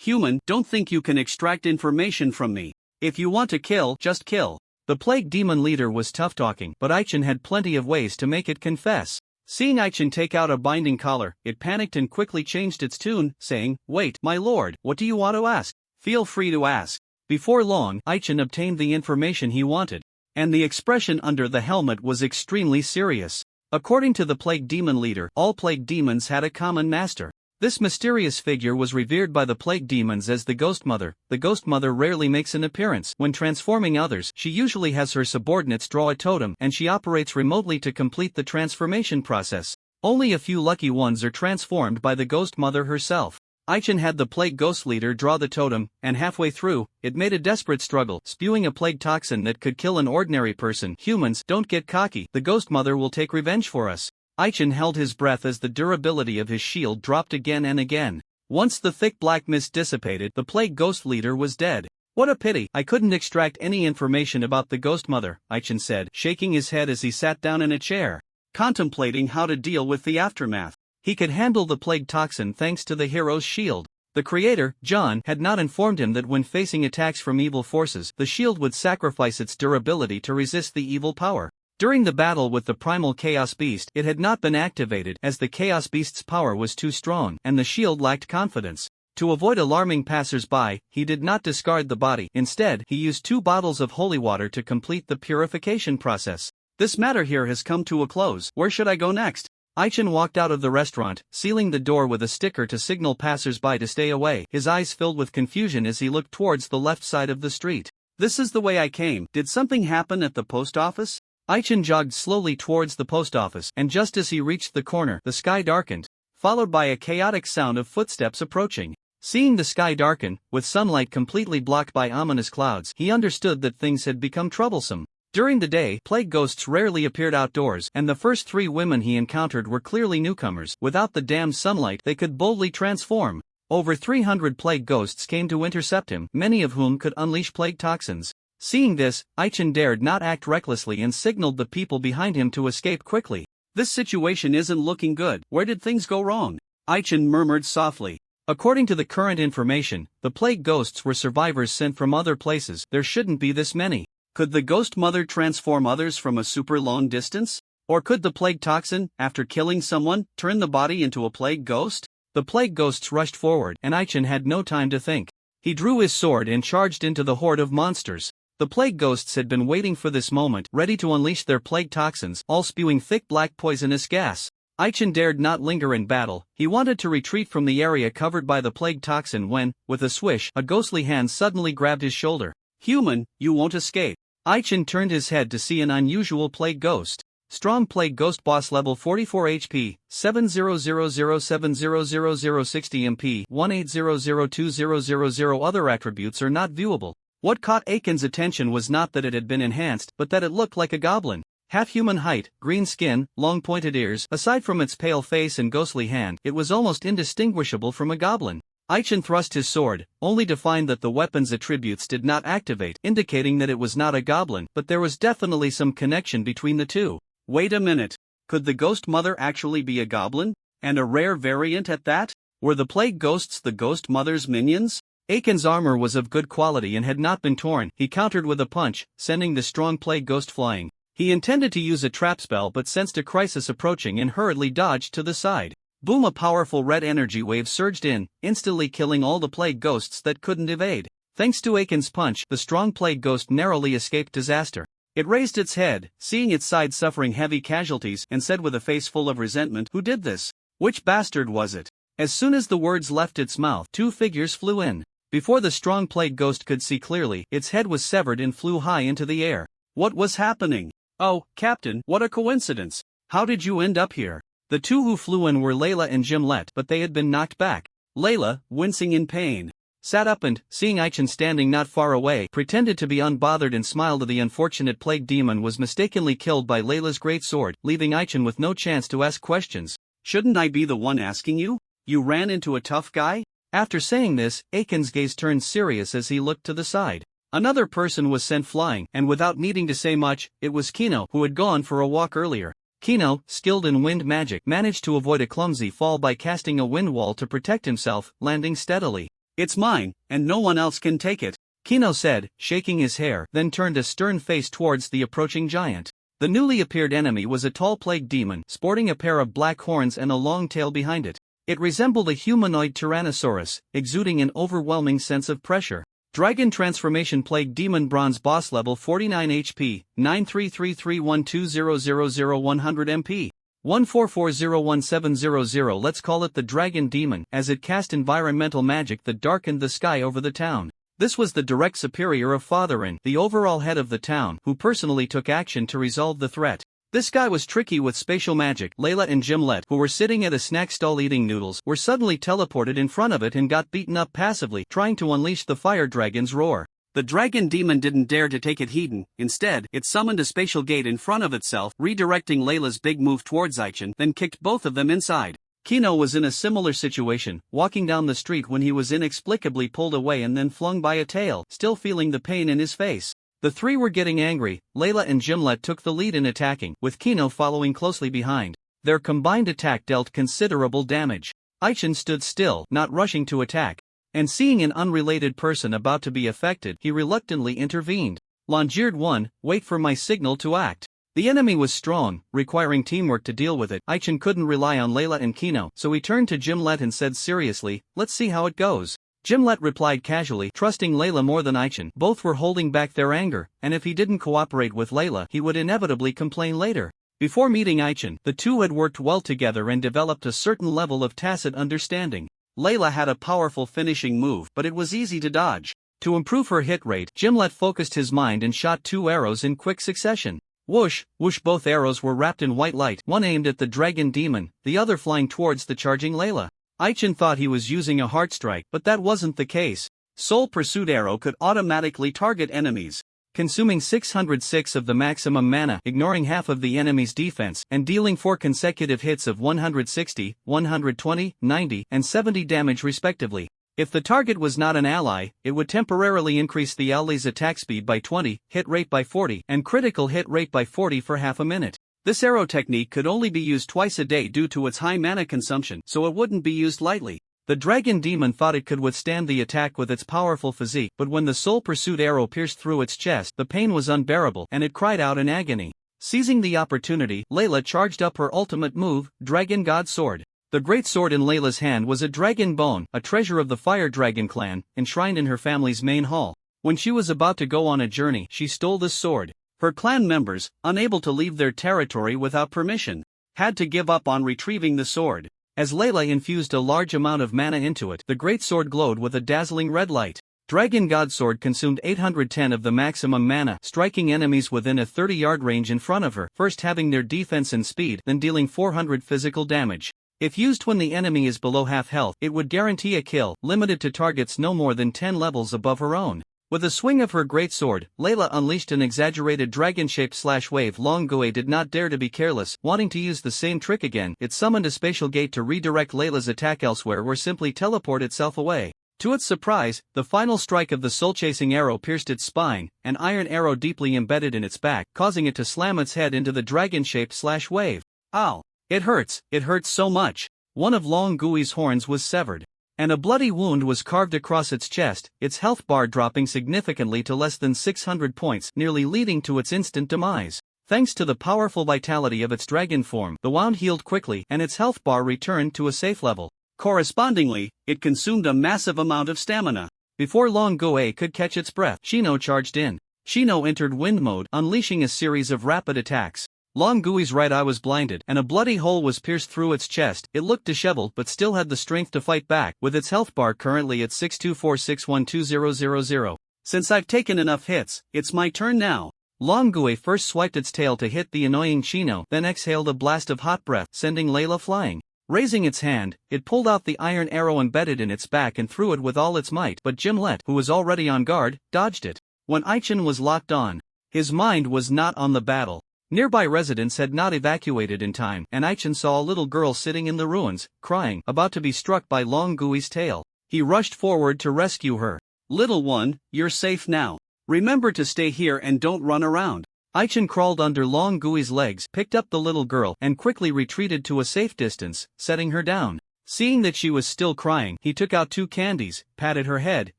Human, don't think you can extract information from me. If you want to kill, just kill." The plague demon leader was tough-talking, but Aichen had plenty of ways to make it confess. Seeing Aichen take out a binding collar, it panicked and quickly changed its tune, saying, "Wait, my lord, what do you want to ask? Feel free to ask." Before long, Aichen obtained the information he wanted. And the expression under the helmet was extremely serious. According to the plague demon leader, all plague demons had a common master. This mysterious figure was revered by the plague demons as the Ghost Mother. The Ghost Mother rarely makes an appearance. When transforming others, she usually has her subordinates draw a totem, and she operates remotely to complete the transformation process. Only a few lucky ones are transformed by the Ghost Mother herself. Aichen had the plague ghost leader draw the totem, and halfway through, it made a desperate struggle, spewing a plague toxin that could kill an ordinary person. "Humans, don't get cocky. The Ghost Mother will take revenge for us." Aichen held his breath as the durability of his shield dropped again and again. Once the thick black mist dissipated, the plague ghost leader was dead. "What a pity, I couldn't extract any information about the Ghost Mother," Aichen said, shaking his head as he sat down in a chair, contemplating how to deal with the aftermath. He could handle the plague toxin thanks to the hero's shield. The creator, John, had not informed him that when facing attacks from evil forces, the shield would sacrifice its durability to resist the evil power. During the battle with the primal Chaos Beast, it had not been activated as the Chaos Beast's power was too strong, and the shield lacked confidence. To avoid alarming passers-by, he did not discard the body. Instead, he used 2 bottles of holy water to complete the purification process. "This matter here has come to a close. Where should I go next?" Aichen walked out of the restaurant, sealing the door with a sticker to signal passers-by to stay away. His eyes filled with confusion as he looked towards the left side of the street. "This is the way I came. Did something happen at the post office?" Aichen jogged slowly towards the post office, and just as he reached the corner, the sky darkened, followed by a chaotic sound of footsteps approaching. Seeing the sky darken, with sunlight completely blocked by ominous clouds, he understood that things had become troublesome. During the day, plague ghosts rarely appeared outdoors, and the first 3 women he encountered were clearly newcomers. Without the damned sunlight, they could boldly transform. Over 300 plague ghosts came to intercept him, many of whom could unleash plague toxins. Seeing this, Aichen dared not act recklessly and signaled the people behind him to escape quickly. "This situation isn't looking good. Where did things go wrong?" Aichen murmured softly. According to the current information, the plague ghosts were survivors sent from other places. There shouldn't be this many. Could the Ghost Mother transform others from a super long distance? Or could the plague toxin, after killing someone, turn the body into a plague ghost? The plague ghosts rushed forward, and Aichen had no time to think. He drew his sword and charged into the horde of monsters. The plague ghosts had been waiting for this moment, ready to unleash their plague toxins, all spewing thick black poisonous gas. Aichen dared not linger in battle. He wanted to retreat from the area covered by the plague toxin when, with a swish, a ghostly hand suddenly grabbed his shoulder. "Human, you won't escape." Aichen turned his head to see an unusual plague ghost. Strong plague ghost boss level 44 HP, 7000700060 MP, 18002000. Other attributes are not viewable. What caught Aichen's attention was not that it had been enhanced, but that it looked like a goblin. Half-human height, green skin, long pointed ears. Aside from its pale face and ghostly hand, it was almost indistinguishable from a goblin. Aichen thrust his sword, only to find that the weapon's attributes did not activate, indicating that it was not a goblin, but there was definitely some connection between the two. Wait a minute. Could the Ghost Mother actually be a goblin? And a rare variant at that? Were the plague ghosts the Ghost Mother's minions? Aichen's armor was of good quality and had not been torn. He countered with a punch, sending the strong plague ghost flying. He intended to use a trap spell but sensed a crisis approaching and hurriedly dodged to the side. Boom! A powerful red energy wave surged in, instantly killing all the plague ghosts that couldn't evade. Thanks to Aiken's punch, the strong plague ghost narrowly escaped disaster. It raised its head, seeing its side suffering heavy casualties, and said with a face full of resentment, "Who did this? Which bastard was it?" As soon as the words left its mouth, two figures flew in. Before the strong plague ghost could see clearly, its head was severed and flew high into the air. What was happening? "Oh, Captain, what a coincidence! How did you end up here?" The two who flew in were Layla and Gimlet, but they had been knocked back. Layla, wincing in pain, sat up and, seeing Aichen standing not far away, pretended to be unbothered and smiled. The unfortunate plague demon was mistakenly killed by Layla's great sword, leaving Aichen with no chance to ask questions. "Shouldn't I be the one asking you? You ran into a tough guy?" After saying this, Aiken's gaze turned serious as he looked to the side. Another person was sent flying, and without needing to say much, it was Kino, who had gone for a walk earlier. Kino, skilled in wind magic, managed to avoid a clumsy fall by casting a wind wall to protect himself, landing steadily. "It's mine, and no one else can take it," Kino said, shaking his hair, then turned a stern face towards the approaching giant. The newly appeared enemy was a tall plague demon, sporting a pair of black horns and a long tail behind it. It resembled a humanoid Tyrannosaurus, exuding an overwhelming sense of pressure. Dragon Transformation Plague Demon Bronze Boss Level 49 HP, 933312000 MP. 144017000. Let's call it the Dragon Demon, as it cast environmental magic that darkened the sky over the town. This was the direct superior of Fatherin, the overall head of the town, who personally took action to resolve the threat. This guy was tricky with spatial magic. Layla and Gimlet, who were sitting at a snack stall eating noodles, were suddenly teleported in front of it and got beaten up passively, trying to unleash the fire dragon's roar. The dragon demon didn't dare to take it heeding. Instead, it summoned a spatial gate in front of itself, redirecting Layla's big move towards Aichen, then kicked both of them inside. Kino was in a similar situation, walking down the street when he was inexplicably pulled away and then flung by a tail, still feeling the pain in his face. The three were getting angry. Layla and Gimlet took the lead in attacking, with Kino following closely behind. Their combined attack dealt considerable damage. Aichen stood still, not rushing to attack. And seeing an unrelated person about to be affected, he reluctantly intervened. Longeared 1, wait for my signal to act. The enemy was strong, requiring teamwork to deal with it. Aichen couldn't rely on Layla and Kino, so he turned to Gimlet and said seriously, "Let's see how it goes." Gimlet replied casually, trusting Layla more than Aichen. Both were holding back their anger, and if he didn't cooperate with Layla, he would inevitably complain later. Before meeting Aichen, the two had worked well together and developed a certain level of tacit understanding. Layla had a powerful finishing move, but it was easy to dodge. To improve her hit rate, Gimlet focused his mind and shot two arrows in quick succession. Whoosh, whoosh! Both arrows were wrapped in white light, one aimed at the dragon demon, the other flying towards the charging Layla. Aichen thought he was using a heart strike, but that wasn't the case. Soul Pursuit Arrow could automatically target enemies, consuming 606 of the maximum mana, ignoring half of the enemy's defense, and dealing 4 consecutive hits of 160, 120, 90, and 70 damage respectively. If the target was not an ally, it would temporarily increase the ally's attack speed by 20, hit rate by 40, and critical hit rate by 40 for half a minute. This arrow technique could only be used twice a day due to its high mana consumption, so it wouldn't be used lightly. The dragon demon thought it could withstand the attack with its powerful physique, but when the Soul Pursuit arrow pierced through its chest, the pain was unbearable, and it cried out in agony. Seizing the opportunity, Layla charged up her ultimate move, Dragon God Sword. The great sword in Layla's hand was a dragon bone, a treasure of the Fire Dragon clan, enshrined in her family's main hall. When she was about to go on a journey, she stole this sword. Her clan members, unable to leave their territory without permission, had to give up on retrieving the sword. As Layla infused a large amount of mana into it, the great sword glowed with a dazzling red light. Dragon God Sword consumed 810 of the maximum mana, striking enemies within a 30-yard range in front of her, first having their defense and speed, then dealing 400 physical damage. If used when the enemy is below half health, it would guarantee a kill, limited to targets no more than 10 levels above her own. With a swing of her great sword, Layla unleashed an exaggerated dragon-shaped slash-wave. Long Gue did not dare to be careless, wanting to use the same trick again. It summoned a spatial gate to redirect Layla's attack elsewhere or simply teleport itself away. To its surprise, the final strike of the soul-chasing arrow pierced its spine, an iron arrow deeply embedded in its back, causing it to slam its head into the dragon-shaped slash-wave. Ow! It hurts so much. One of Long Gui's horns was severed, and a bloody wound was carved across its chest, its health bar dropping significantly to less than 600 points, nearly leading to its instant demise. Thanks to the powerful vitality of its dragon form, the wound healed quickly and its health bar returned to a safe level. Correspondingly, it consumed a massive amount of stamina. Before Long Gui could catch its breath, Shino charged in. Shino entered wind mode, unleashing a series of rapid attacks. Long Gui's right eye was blinded, and a bloody hole was pierced through its chest. It looked disheveled but still had the strength to fight back, with its health bar currently at 62461200. Since I've taken enough hits, it's my turn now. Long Gui first swiped its tail to hit the annoying Shino, then exhaled a blast of hot breath, sending Layla flying. Raising its hand, it pulled out the iron arrow embedded in its back and threw it with all its might, but Gimlet, who was already on guard, dodged it. When Aichin was locked on, his mind was not on the battle. Nearby residents had not evacuated in time, and Aichin saw a little girl sitting in the ruins, crying, about to be struck by Long Gui's tail. He rushed forward to rescue her. "Little one, you're safe now. Remember to stay here and don't run around." Aichin crawled under Long Gui's legs, picked up the little girl, and quickly retreated to a safe distance, setting her down. Seeing that she was still crying, he took out 2 candies, patted her head,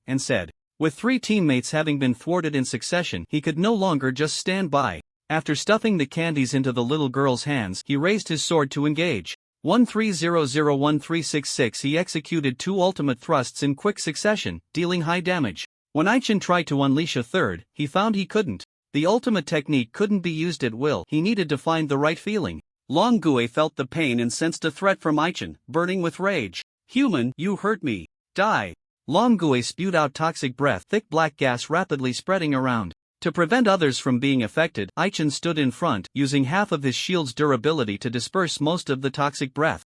and said, with 3 teammates having been thwarted in succession, he could no longer just stand by. After stuffing the candies into the little girl's hands, he raised his sword to engage. 13001366. He executed 2 ultimate thrusts in quick succession, dealing high damage. When Aichin tried to unleash a third, he found he couldn't. The ultimate technique couldn't be used at will. He needed to find the right feeling. Long Gui felt the pain and sensed a threat from Aichin, burning with rage. "Human, you hurt me. Die." Long Gui spewed out toxic breath, thick black gas rapidly spreading around. To prevent others from being affected, Aichin stood in front, using half of his shield's durability to disperse most of the toxic breath.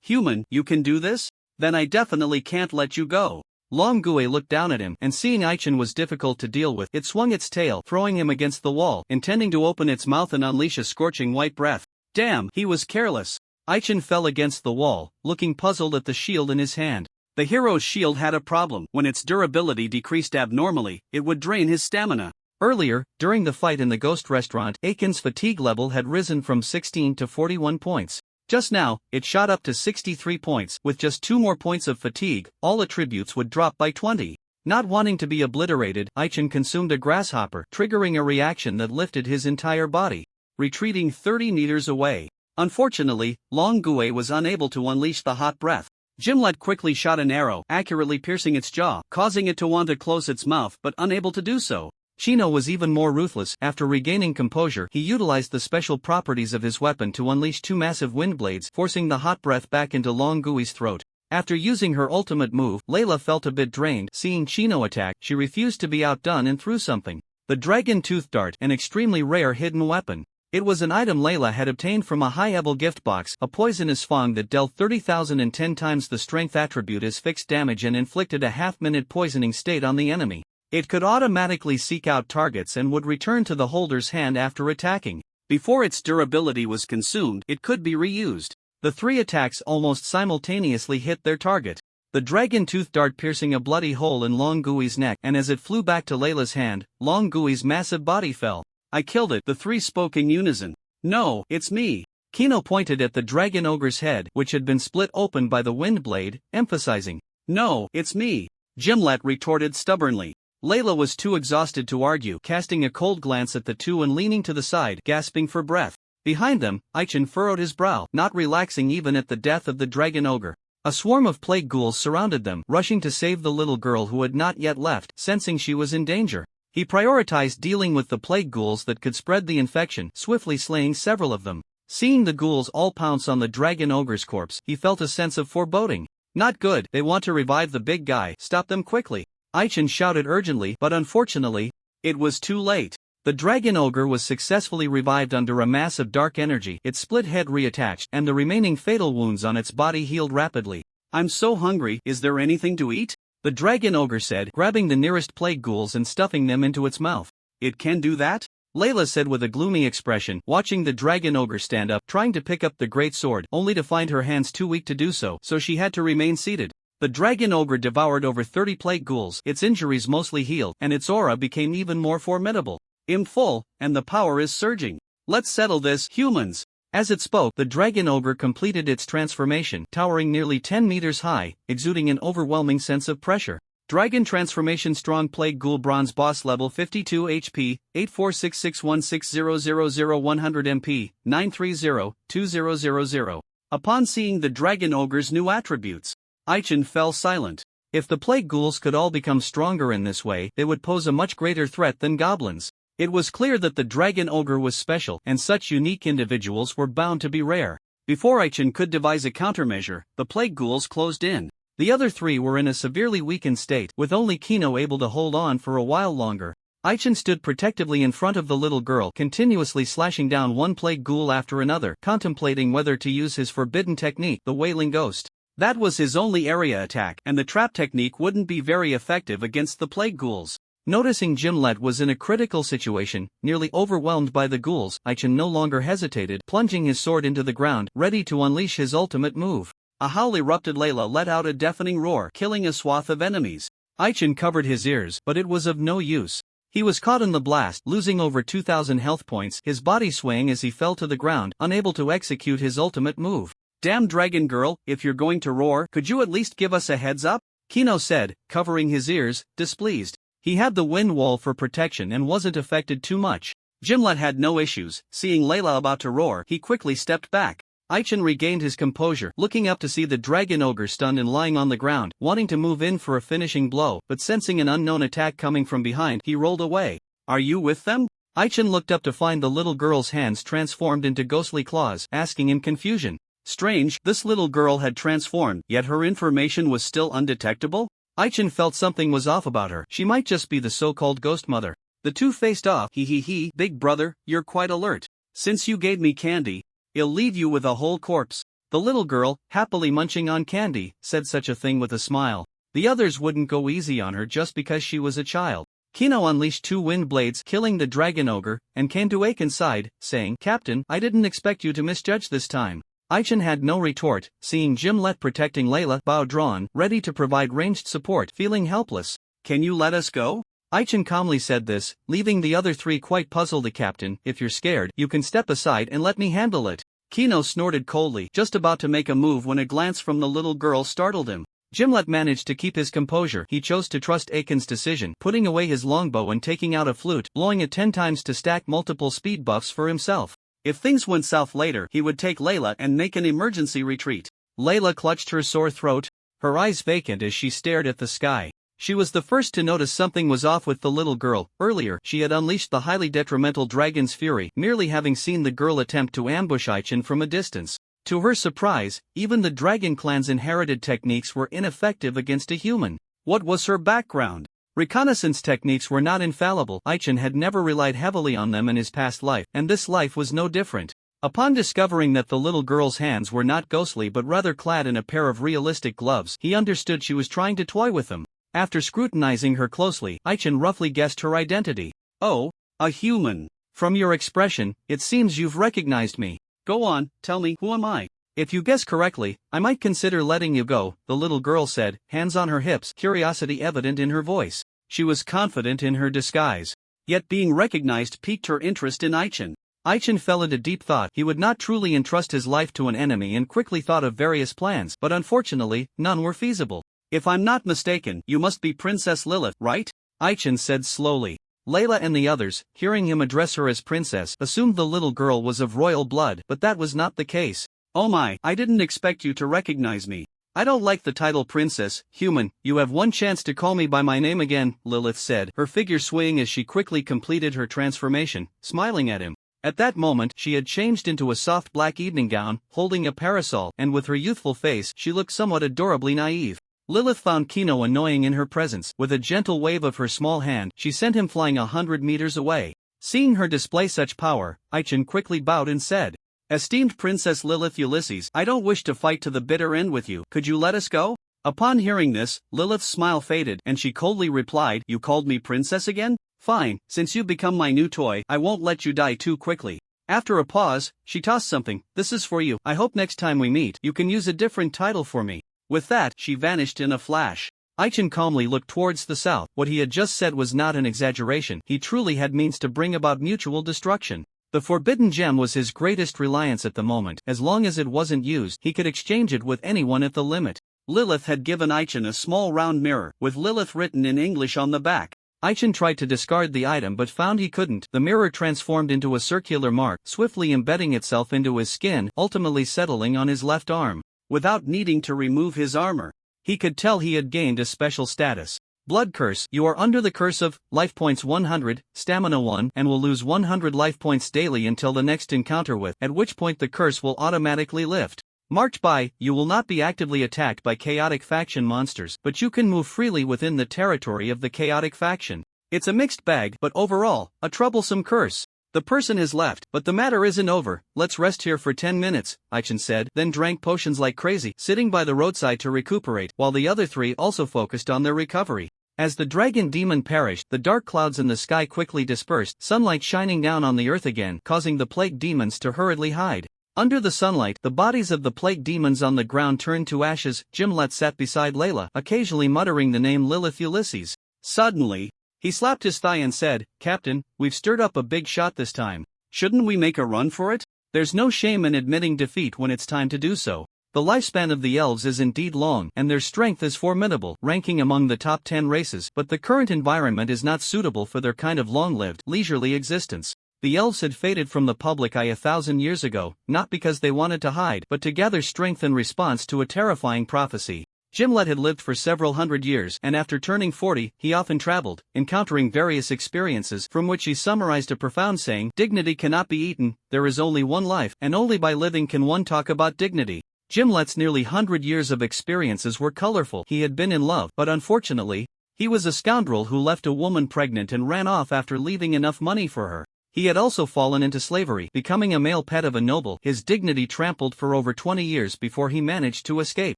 Human, you can do this? Then I definitely can't let you go." Long Gui looked down at him, and seeing Aichin was difficult to deal with, it swung its tail, throwing him against the wall, intending to open its mouth and unleash a scorching white breath. Damn, he was careless. Aichin fell against the wall, looking puzzled at the shield in his hand. The hero's shield had a problem. When its durability decreased abnormally, it would drain his stamina. Earlier, during the fight in the ghost restaurant, Aiken's fatigue level had risen from 16 to 41 points. Just now, it shot up to 63 points. With just 2 more points of fatigue, all attributes would drop by 20. Not wanting to be obliterated, Aichin consumed a grasshopper, triggering a reaction that lifted his entire body, retreating 30 meters away. Unfortunately, Long Gui was unable to unleash the hot breath. Gimlet quickly shot an arrow, accurately piercing its jaw, causing it to want to close its mouth but unable to do so. Shino was even more ruthless. After regaining composure, he utilized the special properties of his weapon to unleash 2 massive wind blades, forcing the hot breath back into Long Gui's throat. After using her ultimate move, Layla felt a bit drained. Seeing Shino attack, she refused to be outdone and threw something. The Dragon Tooth Dart, an extremely rare hidden weapon. It was an item Layla had obtained from a high-level gift box, a poisonous fang that dealt 30,010 times the strength attribute as fixed damage and inflicted a half-minute poisoning state on the enemy. It could automatically seek out targets and would return to the holder's hand after attacking. Before its durability was consumed, it could be reused. The 3 attacks almost simultaneously hit their target. The Dragon Tooth Dart piercing a bloody hole in Long Gui's neck, and as it flew back to Layla's hand, Long Gui's massive body fell. "I killed it," the 3 spoke in unison. "No, it's me." Kino pointed at the Dragon Ogre's head, which had been split open by the wind blade, emphasizing, "No, it's me." Gimlet retorted stubbornly. Layla was too exhausted to argue, casting a cold glance at the 2 and leaning to the side, gasping for breath. Behind them, Aichin furrowed his brow, not relaxing even at the death of the Dragon Ogre. A swarm of plague ghouls surrounded them, rushing to save the little girl who had not yet left, sensing she was in danger. He prioritized dealing with the plague ghouls that could spread the infection, swiftly slaying several of them. Seeing the ghouls all pounce on the Dragon Ogre's corpse, he felt a sense of foreboding. Not good, they want to revive the big guy, stop them quickly. Aichin shouted urgently, but unfortunately, it was too late. The Dragon Ogre was successfully revived under a mass of dark energy, its split head reattached, and the remaining fatal wounds on its body healed rapidly. "I'm so hungry, is there anything to eat?" the Dragon Ogre said, grabbing the nearest plague ghouls and stuffing them into its mouth. "It can do that?" Layla said with a gloomy expression, watching the Dragon Ogre stand up, trying to pick up the great sword, only to find her hands too weak to do so, so she had to remain seated. The Dragon Ogre devoured over 30 plague ghouls, its injuries mostly healed, and its aura became even more formidable. "I'm full, and the power is surging. Let's settle this, humans." As it spoke, the Dragon Ogre completed its transformation, towering nearly 10 meters high, exuding an overwhelming sense of pressure. Dragon Transformation Strong Plague Ghoul Bronze Boss Level 52 HP, 846616000100 MP, 930-2000. Upon seeing the Dragon Ogre's new attributes, Aichen fell silent. If the Plague Ghouls could all become stronger in this way, they would pose a much greater threat than goblins. It was clear that the Dragon Ogre was special, and such unique individuals were bound to be rare. Before Aichen could devise a countermeasure, the Plague Ghouls closed in. The other three were in a severely weakened state, with only Kino able to hold on for a while longer. Aichen stood protectively in front of the little girl, continuously slashing down one Plague Ghoul after another, contemplating whether to use his forbidden technique, the Wailing Ghost. That was his only area attack, and the trap technique wouldn't be very effective against the Plague Ghouls. Noticing Gimlet was in a critical situation, nearly overwhelmed by the ghouls, Aichen no longer hesitated, plunging his sword into the ground, ready to unleash his ultimate move. A howl erupted. Layla let out a deafening roar, killing a swath of enemies. Aichen covered his ears, but it was of no use. He was caught in the blast, losing over 2,000 health points, his body swaying as he fell to the ground, unable to execute his ultimate move. "Damn dragon girl, if you're going to roar, could you at least give us a heads up?" Kino said, covering his ears, displeased. He had the wind wall for protection and wasn't affected too much. Gimlet had no issues. Seeing Layla about to roar, he quickly stepped back. Aichen regained his composure, looking up to see the Dragon Ogre stunned and lying on the ground, wanting to move in for a finishing blow, but sensing an unknown attack coming from behind, he rolled away. "Are you with them?" Aichen looked up to find the little girl's hands transformed into ghostly claws, asking in confusion. Strange, this little girl had transformed, yet her information was still undetectable? Aichen felt something was off about her. She might just be the so-called ghost mother. The two faced off. He, big brother, you're quite alert. Since you gave me candy, I'll leave you with a whole corpse. The little girl, happily munching on candy, said such a thing with a smile. The others wouldn't go easy on her just because she was a child. Kino unleashed two wind blades, killing the Dragon Ogre, and came to Aiken's side, saying, "Captain, I didn't expect you to misjudge this time." Aichen had no retort, seeing Gimlet protecting Layla, bow drawn, ready to provide ranged support, feeling helpless. "Can you let us go?" Aichen calmly said this, leaving the other three quite puzzled. "The captain, if you're scared, you can step aside and let me handle it." Kino snorted coldly, just about to make a move when a glance from the little girl startled him. Gimlet managed to keep his composure. He chose to trust Aiken's decision, putting away his longbow and taking out a flute, blowing it 10 times to stack multiple speed buffs for himself. If things went south later, he would take Layla and make an emergency retreat. Layla clutched her sore throat, her eyes vacant as she stared at the sky. She was the first to notice something was off with the little girl. Earlier, she had unleashed the highly detrimental Dragon's Fury, merely having seen the girl attempt to ambush Aichen from a distance. To her surprise, even the Dragon Clan's inherited techniques were ineffective against a human. What was her background? Reconnaissance techniques were not infallible. Aichen had never relied heavily on them in his past life, and this life was no different. Upon discovering that the little girl's hands were not ghostly but rather clad in a pair of realistic gloves, he understood she was trying to toy with them. After scrutinizing her closely, Aichen roughly guessed her identity. "Oh, a human. From your expression, it seems you've recognized me. Go on, tell me, who am I?" "If you guess correctly, I might consider letting you go," the little girl said, hands on her hips, curiosity evident in her voice. She was confident in her disguise. Yet being recognized piqued her interest in Aichen. Aichen fell into deep thought. He would not truly entrust his life to an enemy and quickly thought of various plans, but unfortunately, none were feasible. "If I'm not mistaken, you must be Princess Lilith, right?" Aichen said slowly. Layla and the others, hearing him address her as princess, assumed the little girl was of royal blood, but that was not the case. "Oh my, I didn't expect you to recognize me. I don't like the title princess. Human, you have one chance to call me by my name again," Lilith said, her figure swaying as she quickly completed her transformation, smiling at him. At that moment, she had changed into a soft black evening gown, holding a parasol, and with her youthful face, she looked somewhat adorably naive. Lilith found Kino annoying in her presence. With a gentle wave of her small hand, she sent him flying 100 meters away. Seeing her display such power, Aichen quickly bowed and said, "Esteemed Princess Lilith Ulysses, I don't wish to fight to the bitter end with you. Could you let us go?" Upon hearing this, Lilith's smile faded, and she coldly replied, "You called me princess again? Fine, since you've become my new toy, I won't let you die too quickly." After a pause, she tossed something. "This is for you. I hope next time we meet, you can use a different title for me." With that, she vanished in a flash. Aichen calmly looked towards the south. What he had just said was not an exaggeration. He truly had means to bring about mutual destruction. The forbidden gem was his greatest reliance at the moment. As long as it wasn't used, he could exchange it with anyone at the limit. Lilith had given Aichen a small round mirror with Lilith written in English on the back. Aichen tried to discard the item but found he couldn't. The mirror transformed into a circular mark, swiftly embedding itself into his skin, ultimately settling on his left arm. Without needing to remove his armor, he could tell he had gained a special status. Blood curse. You are under the curse of life points 100, stamina 1, and will lose 100 life points daily until the next encounter with, at which point the curse will automatically lift. Marked by, you will not be actively attacked by chaotic faction monsters, but you can move freely within the territory of the chaotic faction. It's a mixed bag, but overall, a troublesome curse. The person has left, but the matter isn't over. Let's rest here for 10 minutes, Aichen said, then drank potions like crazy, sitting by the roadside to recuperate, while the other three also focused on their recovery. As the dragon demon perished, the dark clouds in the sky quickly dispersed, sunlight shining down on the earth again, causing the plague demons to hurriedly hide. Under the sunlight, the bodies of the plague demons on the ground turned to ashes. Gimlet sat beside Layla, occasionally muttering the name Lilith Ulysses. Suddenly, he slapped his thigh and said, "Captain, we've stirred up a big shot this time. Shouldn't we make a run for it? There's no shame in admitting defeat when it's time to do so." The lifespan of the elves is indeed long, and their strength is formidable, ranking among the top 10 races, but the current environment is not suitable for their kind of long-lived, leisurely existence. The elves had faded from the public eye 1,000 years ago, not because they wanted to hide, but to gather strength in response to a terrifying prophecy. Gimlet had lived for several hundred years, and after turning 40, he often traveled, encountering various experiences from which he summarized a profound saying, "Dignity cannot be eaten, there is only one life, and only by living can one talk about dignity." Gimlet's nearly 100 years of experiences were colorful. He had been in love, but unfortunately, he was a scoundrel who left a woman pregnant and ran off after leaving enough money for her. He had also fallen into slavery, becoming a male pet of a noble, his dignity trampled for over 20 years before he managed to escape.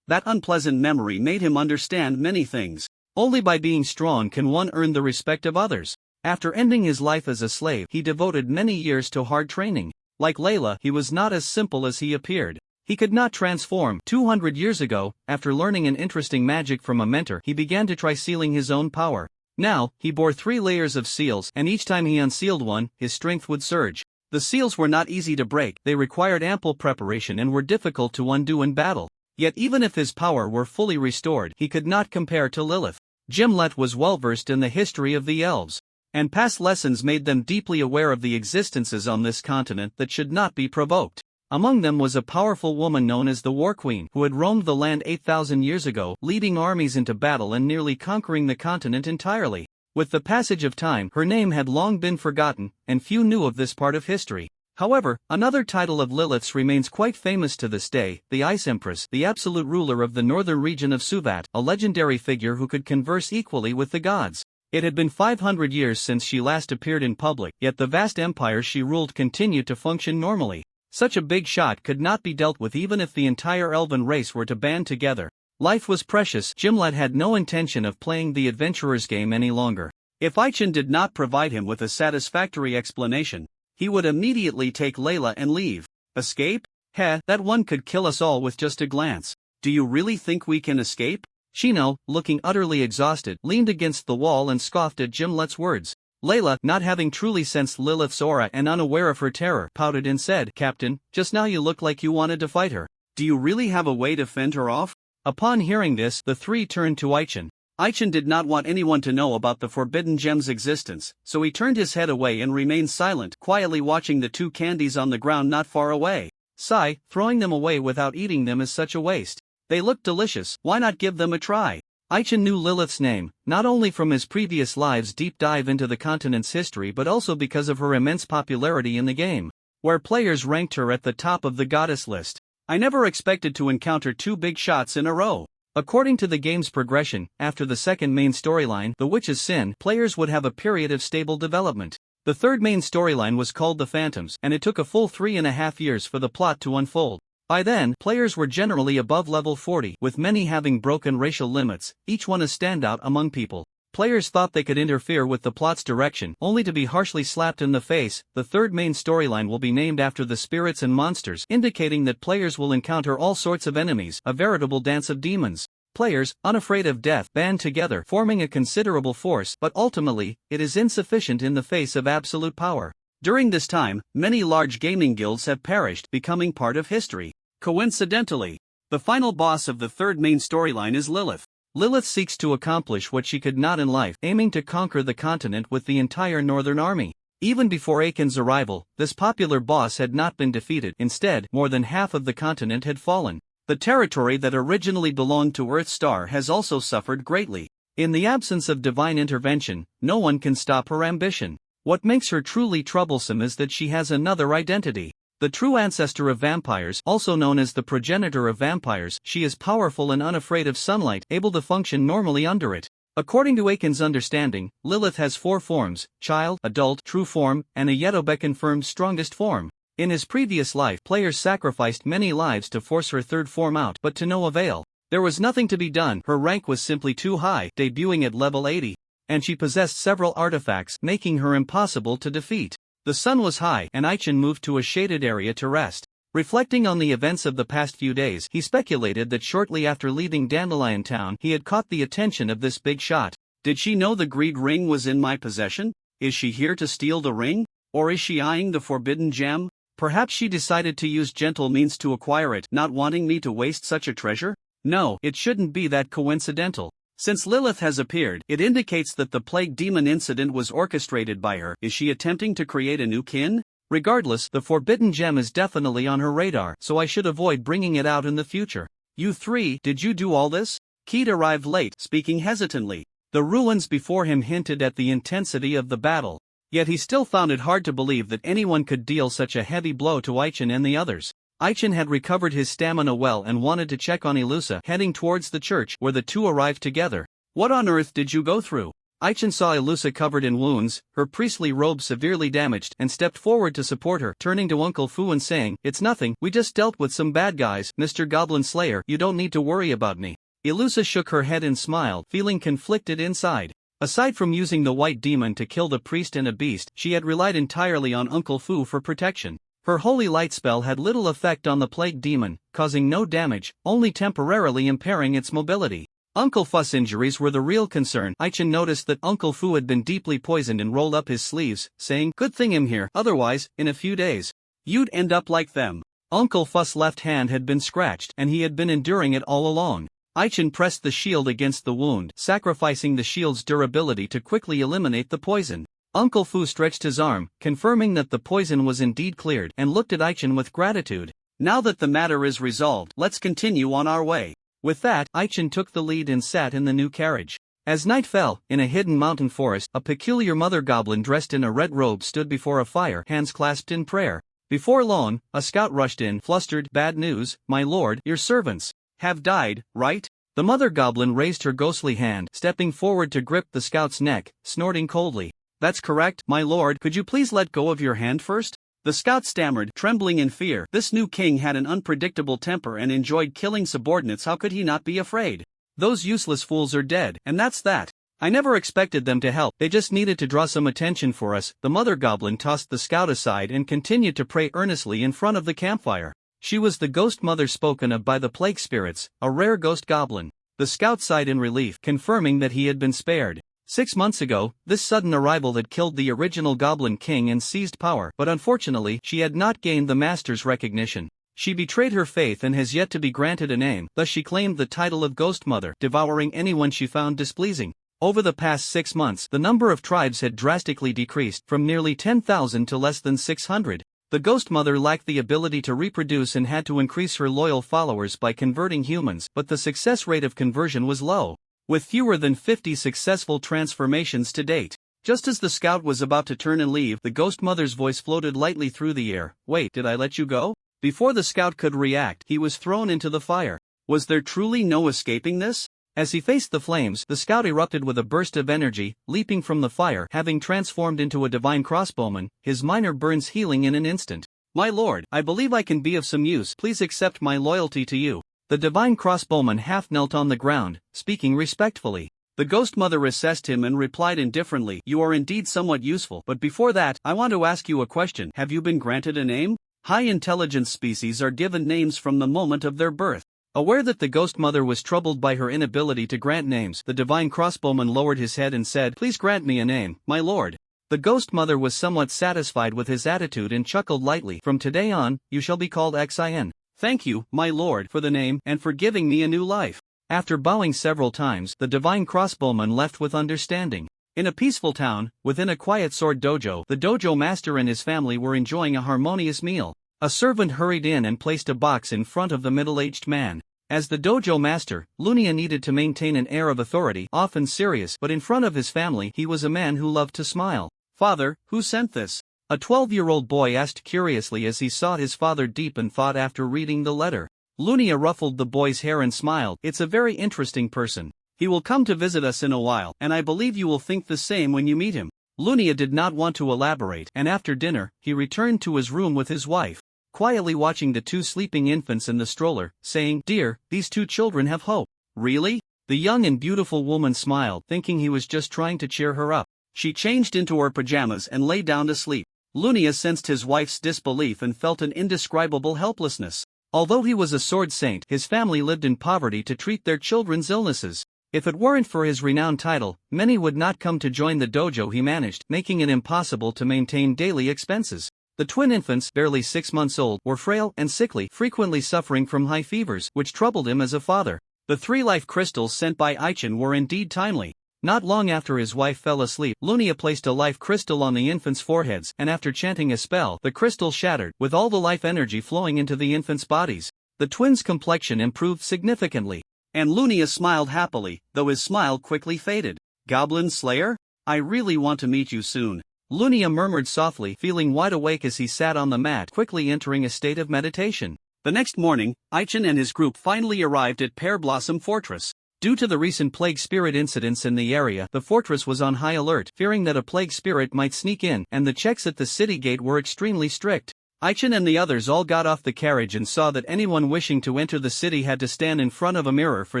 That unpleasant memory made him understand many things. Only by being strong can one earn the respect of others. After ending his life as a slave, he devoted many years to hard training. Like Layla, he was not as simple as he appeared. He could not transform. 200 years ago, after learning an interesting magic from a mentor, he began to try sealing his own power. Now, he bore 3 layers of seals, and each time he unsealed one, his strength would surge. The seals were not easy to break, they required ample preparation and were difficult to undo in battle. Yet even if his power were fully restored, he could not compare to Lilith. Gimlet was well versed in the history of the elves, and past lessons made them deeply aware of the existences on this continent that should not be provoked. Among them was a powerful woman known as the War Queen, who had roamed the land 8,000 years ago, leading armies into battle and nearly conquering the continent entirely. With the passage of time, her name had long been forgotten, and few knew of this part of history. However, another title of Lilith's remains quite famous to this day, the Ice Empress, the absolute ruler of the northern region of Suvat, a legendary figure who could converse equally with the gods. It had been 500 years since she last appeared in public, yet the vast empire she ruled continued to function normally. Such a big shot could not be dealt with even if the entire elven race were to band together. Life was precious. Gimlet had no intention of playing the adventurer's game any longer. If Aichen did not provide him with a satisfactory explanation, he would immediately take Layla and leave. Escape? Heh, that one could kill us all with just a glance. Do you really think we can escape? Shino, looking utterly exhausted, leaned against the wall and scoffed at Gimlet's words. Layla, not having truly sensed Lilith's aura and unaware of her terror, pouted and said, "Captain, just now you looked like you wanted to fight her. Do you really have a way to fend her off?" Upon hearing this, the three turned to Aichen. Aichen did not want anyone to know about the forbidden gem's existence, so he turned his head away and remained silent, quietly watching the 2 candies on the ground not far away. Sigh, throwing them away without eating them is such a waste. They look delicious, why not give them a try? Aichen knew Lilith's name, not only from his previous lives' deep dive into the continent's history but also because of her immense popularity in the game, where players ranked her at the top of the goddess list. I never expected to encounter 2 big shots in a row. According to the game's progression, after the second main storyline, The Witch's Sin, players would have a period of stable development. The third main storyline was called The Phantoms, and it took a full 3.5 years for the plot to unfold. By then, players were generally above level 40, with many having broken racial limits, each one a standout among people. Players thought they could interfere with the plot's direction, only to be harshly slapped in the face. The third main storyline will be named after the spirits and monsters, indicating that players will encounter all sorts of enemies, a veritable dance of demons. Players, unafraid of death, band together, forming a considerable force, but ultimately, it is insufficient in the face of absolute power. During this time, many large gaming guilds have perished, becoming part of history. Coincidentally, The final boss of the third main storyline is Lilith. Lilith seeks to accomplish what she could not in life, aiming to conquer the continent with the entire Northern Army. Even before Akin's arrival, this popular boss had not been defeated. Instead, more than half of the continent had fallen. The territory that originally belonged to Earthstar has also suffered greatly. In the absence of divine intervention, no one can stop her ambition. What makes her truly troublesome is that she has another identity. The true ancestor of vampires, also known as the progenitor of vampires, she is powerful and unafraid of sunlight, able to function normally under it. According to Akin's understanding, Lilith has 4 forms: child, adult, true form, and a Yetobe-confirmed strongest form. In his previous life, players sacrificed many lives to force her third form out, but to no avail. There was nothing to be done, her rank was simply too high, debuting at level 80. And she possessed several artifacts, making her impossible to defeat. The sun was high, and Aichin moved to a shaded area to rest. Reflecting on the events of the past few days, he speculated that shortly after leaving Dandelion Town he had caught the attention of this big shot. Did she know the Greed Ring was in my possession? Is she here to steal the ring? Or is she eyeing the forbidden gem? Perhaps she decided to use gentle means to acquire it, not wanting me to waste such a treasure? No, it shouldn't be that coincidental. Since Lilith has appeared, it indicates that the Plague Demon incident was orchestrated by her. Is she attempting to create a new kin? Regardless, the forbidden gem is definitely on her radar, so I should avoid bringing it out in the future. You 3, did you do all this? Keat arrived late, speaking hesitantly. The ruins before him hinted at the intensity of the battle. Yet he still found it hard to believe that anyone could deal such a heavy blow to Aichin and the others. Aichin had recovered his stamina well and wanted to check on Ilusa, heading towards the church, where the two arrived together. What on earth did you go through? Aichin saw Ilusa covered in wounds, her priestly robe severely damaged, and stepped forward to support her, turning to Uncle Fu and saying, "It's nothing, we just dealt with some bad guys, Mr. Goblin Slayer, you don't need to worry about me." Ilusa shook her head and smiled, feeling conflicted inside. Aside from using the white demon to kill the priest and a beast, she had relied entirely on Uncle Fu for protection. Her holy light spell had little effect on the plague demon, causing no damage, only temporarily impairing its mobility. Uncle Fu's injuries were the real concern. Aichin noticed that Uncle Fu had been deeply poisoned and rolled up his sleeves, saying, "Good thing I'm here, otherwise, in a few days, you'd end up like them." Uncle Fu's left hand had been scratched, and he had been enduring it all along. Aichin pressed the shield against the wound, sacrificing the shield's durability to quickly eliminate the poison. Uncle Fu stretched his arm, confirming that the poison was indeed cleared, and looked at Aichin with gratitude. "Now that the matter is resolved, let's continue on our way." With that, Aichin took the lead and sat in the new carriage. As night fell, in a hidden mountain forest, a peculiar mother goblin dressed in a red robe stood before a fire, hands clasped in prayer. Before long, a scout rushed in, flustered. "Bad news, my lord, your servants have died, right?" The mother goblin raised her ghostly hand, stepping forward to grip the scout's neck, snorting coldly. "That's correct, my lord, could you please let go of your hand first?" The scout stammered, trembling in fear. This new king had an unpredictable temper and enjoyed killing subordinates. How could he not be afraid? "Those useless fools are dead, and that's that. I never expected them to help, they just needed to draw some attention for us." The mother goblin tossed the scout aside and continued to pray earnestly in front of the campfire. She was the ghost mother spoken of by the plague spirits, a rare ghost goblin. The scout sighed in relief, confirming that he had been spared. 6 months ago, this sudden arrival had killed the original Goblin King and seized power, but unfortunately, she had not gained the Master's recognition. She betrayed her faith and has yet to be granted a name, thus she claimed the title of Ghost Mother, devouring anyone she found displeasing. Over the past 6 months, the number of tribes had drastically decreased, from nearly 10,000 to less than 600. The Ghost Mother lacked the ability to reproduce and had to increase her loyal followers by converting humans, but the success rate of conversion was low, with fewer than 50 successful transformations to date. Just as the scout was about to turn and leave, the Ghost Mother's voice floated lightly through the air. "Wait, did I let you go?" Before the scout could react, he was thrown into the fire. Was there truly no escaping this? As he faced the flames, the scout erupted with a burst of energy, leaping from the fire, having transformed into a divine crossbowman, his minor burns healing in an instant. "My lord, I believe I can be of some use. Please accept my loyalty to you." The divine crossbowman half knelt on the ground, speaking respectfully. The Ghost Mother assessed him and replied indifferently, "You are indeed somewhat useful, but before that, I want to ask you a question. Have you been granted a name? High-intelligence species are given names from the moment of their birth." Aware that the Ghost Mother was troubled by her inability to grant names, the divine crossbowman lowered his head and said, "Please grant me a name, my lord." The Ghost Mother was somewhat satisfied with his attitude and chuckled lightly. "From today on, you shall be called Xin. Thank you, my lord, for the name and for giving me a new life. After bowing several times, the divine crossbowman left with understanding. In a peaceful town, within a quiet sword dojo, the dojo master and his family were enjoying a harmonious meal. A servant hurried in and placed a box in front of the middle-aged man. As the dojo master, Lunia needed to maintain an air of authority, often serious, but in front of his family he was a man who loved to smile. Father, who sent this? A 12-year-old boy asked curiously as he saw his father deep in thought after reading the letter. Lunia ruffled the boy's hair and smiled. It's a very interesting person. He will come to visit us in a while, and I believe you will think the same when you meet him. Lunia did not want to elaborate, and after dinner, he returned to his room with his wife, quietly watching the two sleeping infants in the stroller, saying, "Dear, these two children have hope." Really? The young and beautiful woman smiled, thinking he was just trying to cheer her up. She changed into her pajamas and lay down to sleep. Lunia sensed his wife's disbelief and felt an indescribable helplessness. Although he was a sword saint, his family lived in poverty to treat their children's illnesses. If it weren't for his renowned title, many would not come to join the dojo he managed, making it impossible to maintain daily expenses. The twin infants, barely 6 months old, were frail and sickly, frequently suffering from high fevers, which troubled him as a father. The 3 life crystals sent by Aichin were indeed timely. Not long after his wife fell asleep, Lunia placed a life crystal on the infants' foreheads, and after chanting a spell, the crystal shattered, with all the life energy flowing into the infants' bodies. The twins' complexion improved significantly. And Lunia smiled happily, though his smile quickly faded. Goblin Slayer? I really want to meet you soon. Lunia murmured softly, feeling wide awake as he sat on the mat, quickly entering a state of meditation. The next morning, Aichin and his group finally arrived at Pear Blossom Fortress. Due to the recent plague spirit incidents in the area, the fortress was on high alert, fearing that a plague spirit might sneak in, and the checks at the city gate were extremely strict. Aichin and the others all got off the carriage and saw that anyone wishing to enter the city had to stand in front of a mirror for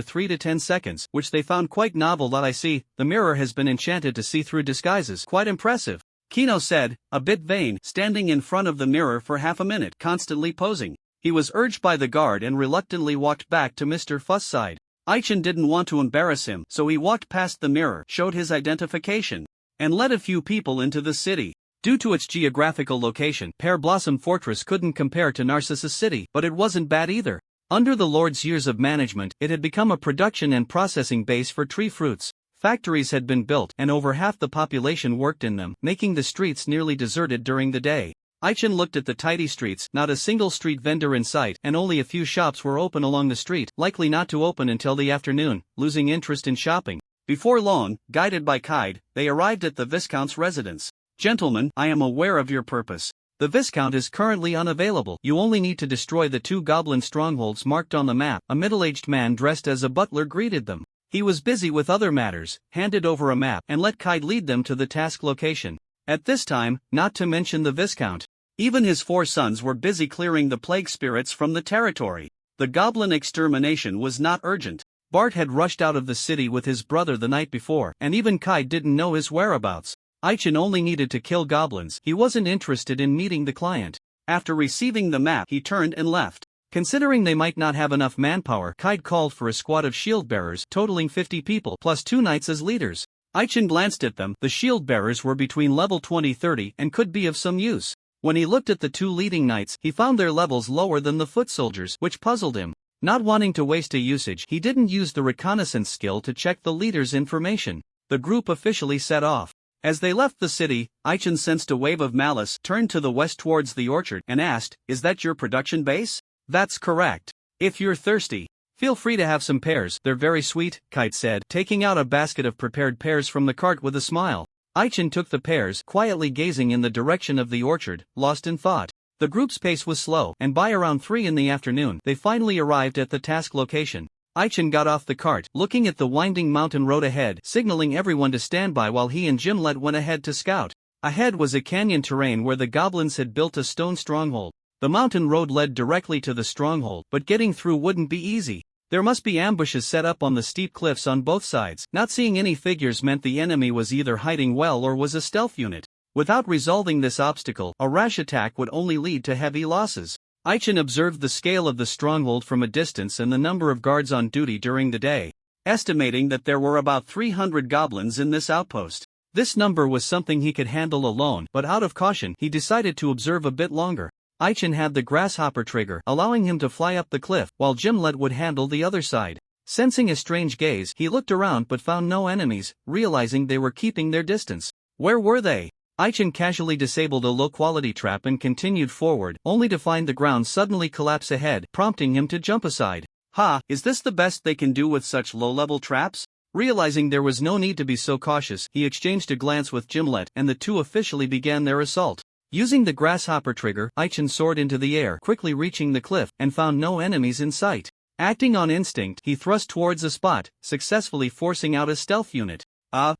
3 to 10 seconds, which they found quite novel. I see, the mirror has been enchanted to see through disguises. Quite impressive. Kino said, a bit vain, standing in front of the mirror for half a minute, constantly posing. He was urged by the guard and reluctantly walked back to Mr. Fuss' side. Aichin didn't want to embarrass him, so he walked past the mirror, showed his identification, and led a few people into the city. Due to its geographical location, Pear Blossom Fortress couldn't compare to Narcissus City, but it wasn't bad either. Under the Lord's years of management, it had become a production and processing base for tree fruits. Factories had been built, and over half the population worked in them, making the streets nearly deserted during the day. Aichin looked at the tidy streets, not a single street vendor in sight, and only a few shops were open along the street, likely not to open until the afternoon, losing interest in shopping. Before long, guided by Kaide, they arrived at the Viscount's residence. Gentlemen, I am aware of your purpose. The Viscount is currently unavailable. You only need to destroy the 2 goblin strongholds marked on the map. A middle-aged man dressed as a butler greeted them. He was busy with other matters, handed over a map, and let Kaide lead them to the task location. At this time, not to mention the Viscount, even his 4 sons were busy clearing the plague spirits from the territory. The goblin extermination was not urgent. Bart had rushed out of the city with his brother the night before, and even Kaide didn't know his whereabouts. Aichin only needed to kill goblins. He wasn't interested in meeting the client. After receiving the map, he turned and left. Considering they might not have enough manpower, Kaide called for a squad of shield bearers, totaling 50 people, plus 2 knights as leaders. Aichin glanced at them. The shield bearers were between level 20-30 and could be of some use. When he looked at the 2 leading knights, he found their levels lower than the foot soldiers, which puzzled him. Not wanting to waste a usage, he didn't use the reconnaissance skill to check the leader's information. The group officially set off. As they left the city, Aichin sensed a wave of malice, turned to the west towards the orchard, and asked, "Is that your production base?" "That's correct. If you're thirsty, feel free to have some pears. They're very sweet," Kaide said, taking out a basket of prepared pears from the cart with a smile. Aichin took the pears, quietly gazing in the direction of the orchard, lost in thought. The group's pace was slow, and by around 3 in the afternoon, they finally arrived at the task location. Aichin got off the cart, looking at the winding mountain road ahead, signaling everyone to stand by while he and Gimlet went ahead to scout. Ahead was a canyon terrain where the goblins had built a stone stronghold. The mountain road led directly to the stronghold, but getting through wouldn't be easy. There must be ambushes set up on the steep cliffs on both sides. Not seeing any figures meant the enemy was either hiding well or was a stealth unit. Without resolving this obstacle, a rash attack would only lead to heavy losses. Aichin observed the scale of the stronghold from a distance and the number of guards on duty during the day, estimating that there were about 300 goblins in this outpost. This number was something he could handle alone, but out of caution, he decided to observe a bit longer. Aichin had the grasshopper trigger, allowing him to fly up the cliff, while Gimlet would handle the other side. Sensing a strange gaze, he looked around but found no enemies, realizing they were keeping their distance. Where were they? Aichin casually disabled a low-quality trap and continued forward, only to find the ground suddenly collapse ahead, prompting him to jump aside. Is this the best they can do with such low-level traps? Realizing there was no need to be so cautious, he exchanged a glance with Gimlet and the two officially began their assault. Using the grasshopper trigger, Aichin soared into the air, quickly reaching the cliff, and found no enemies in sight. Acting on instinct, he thrust towards the spot, successfully forcing out a stealth unit.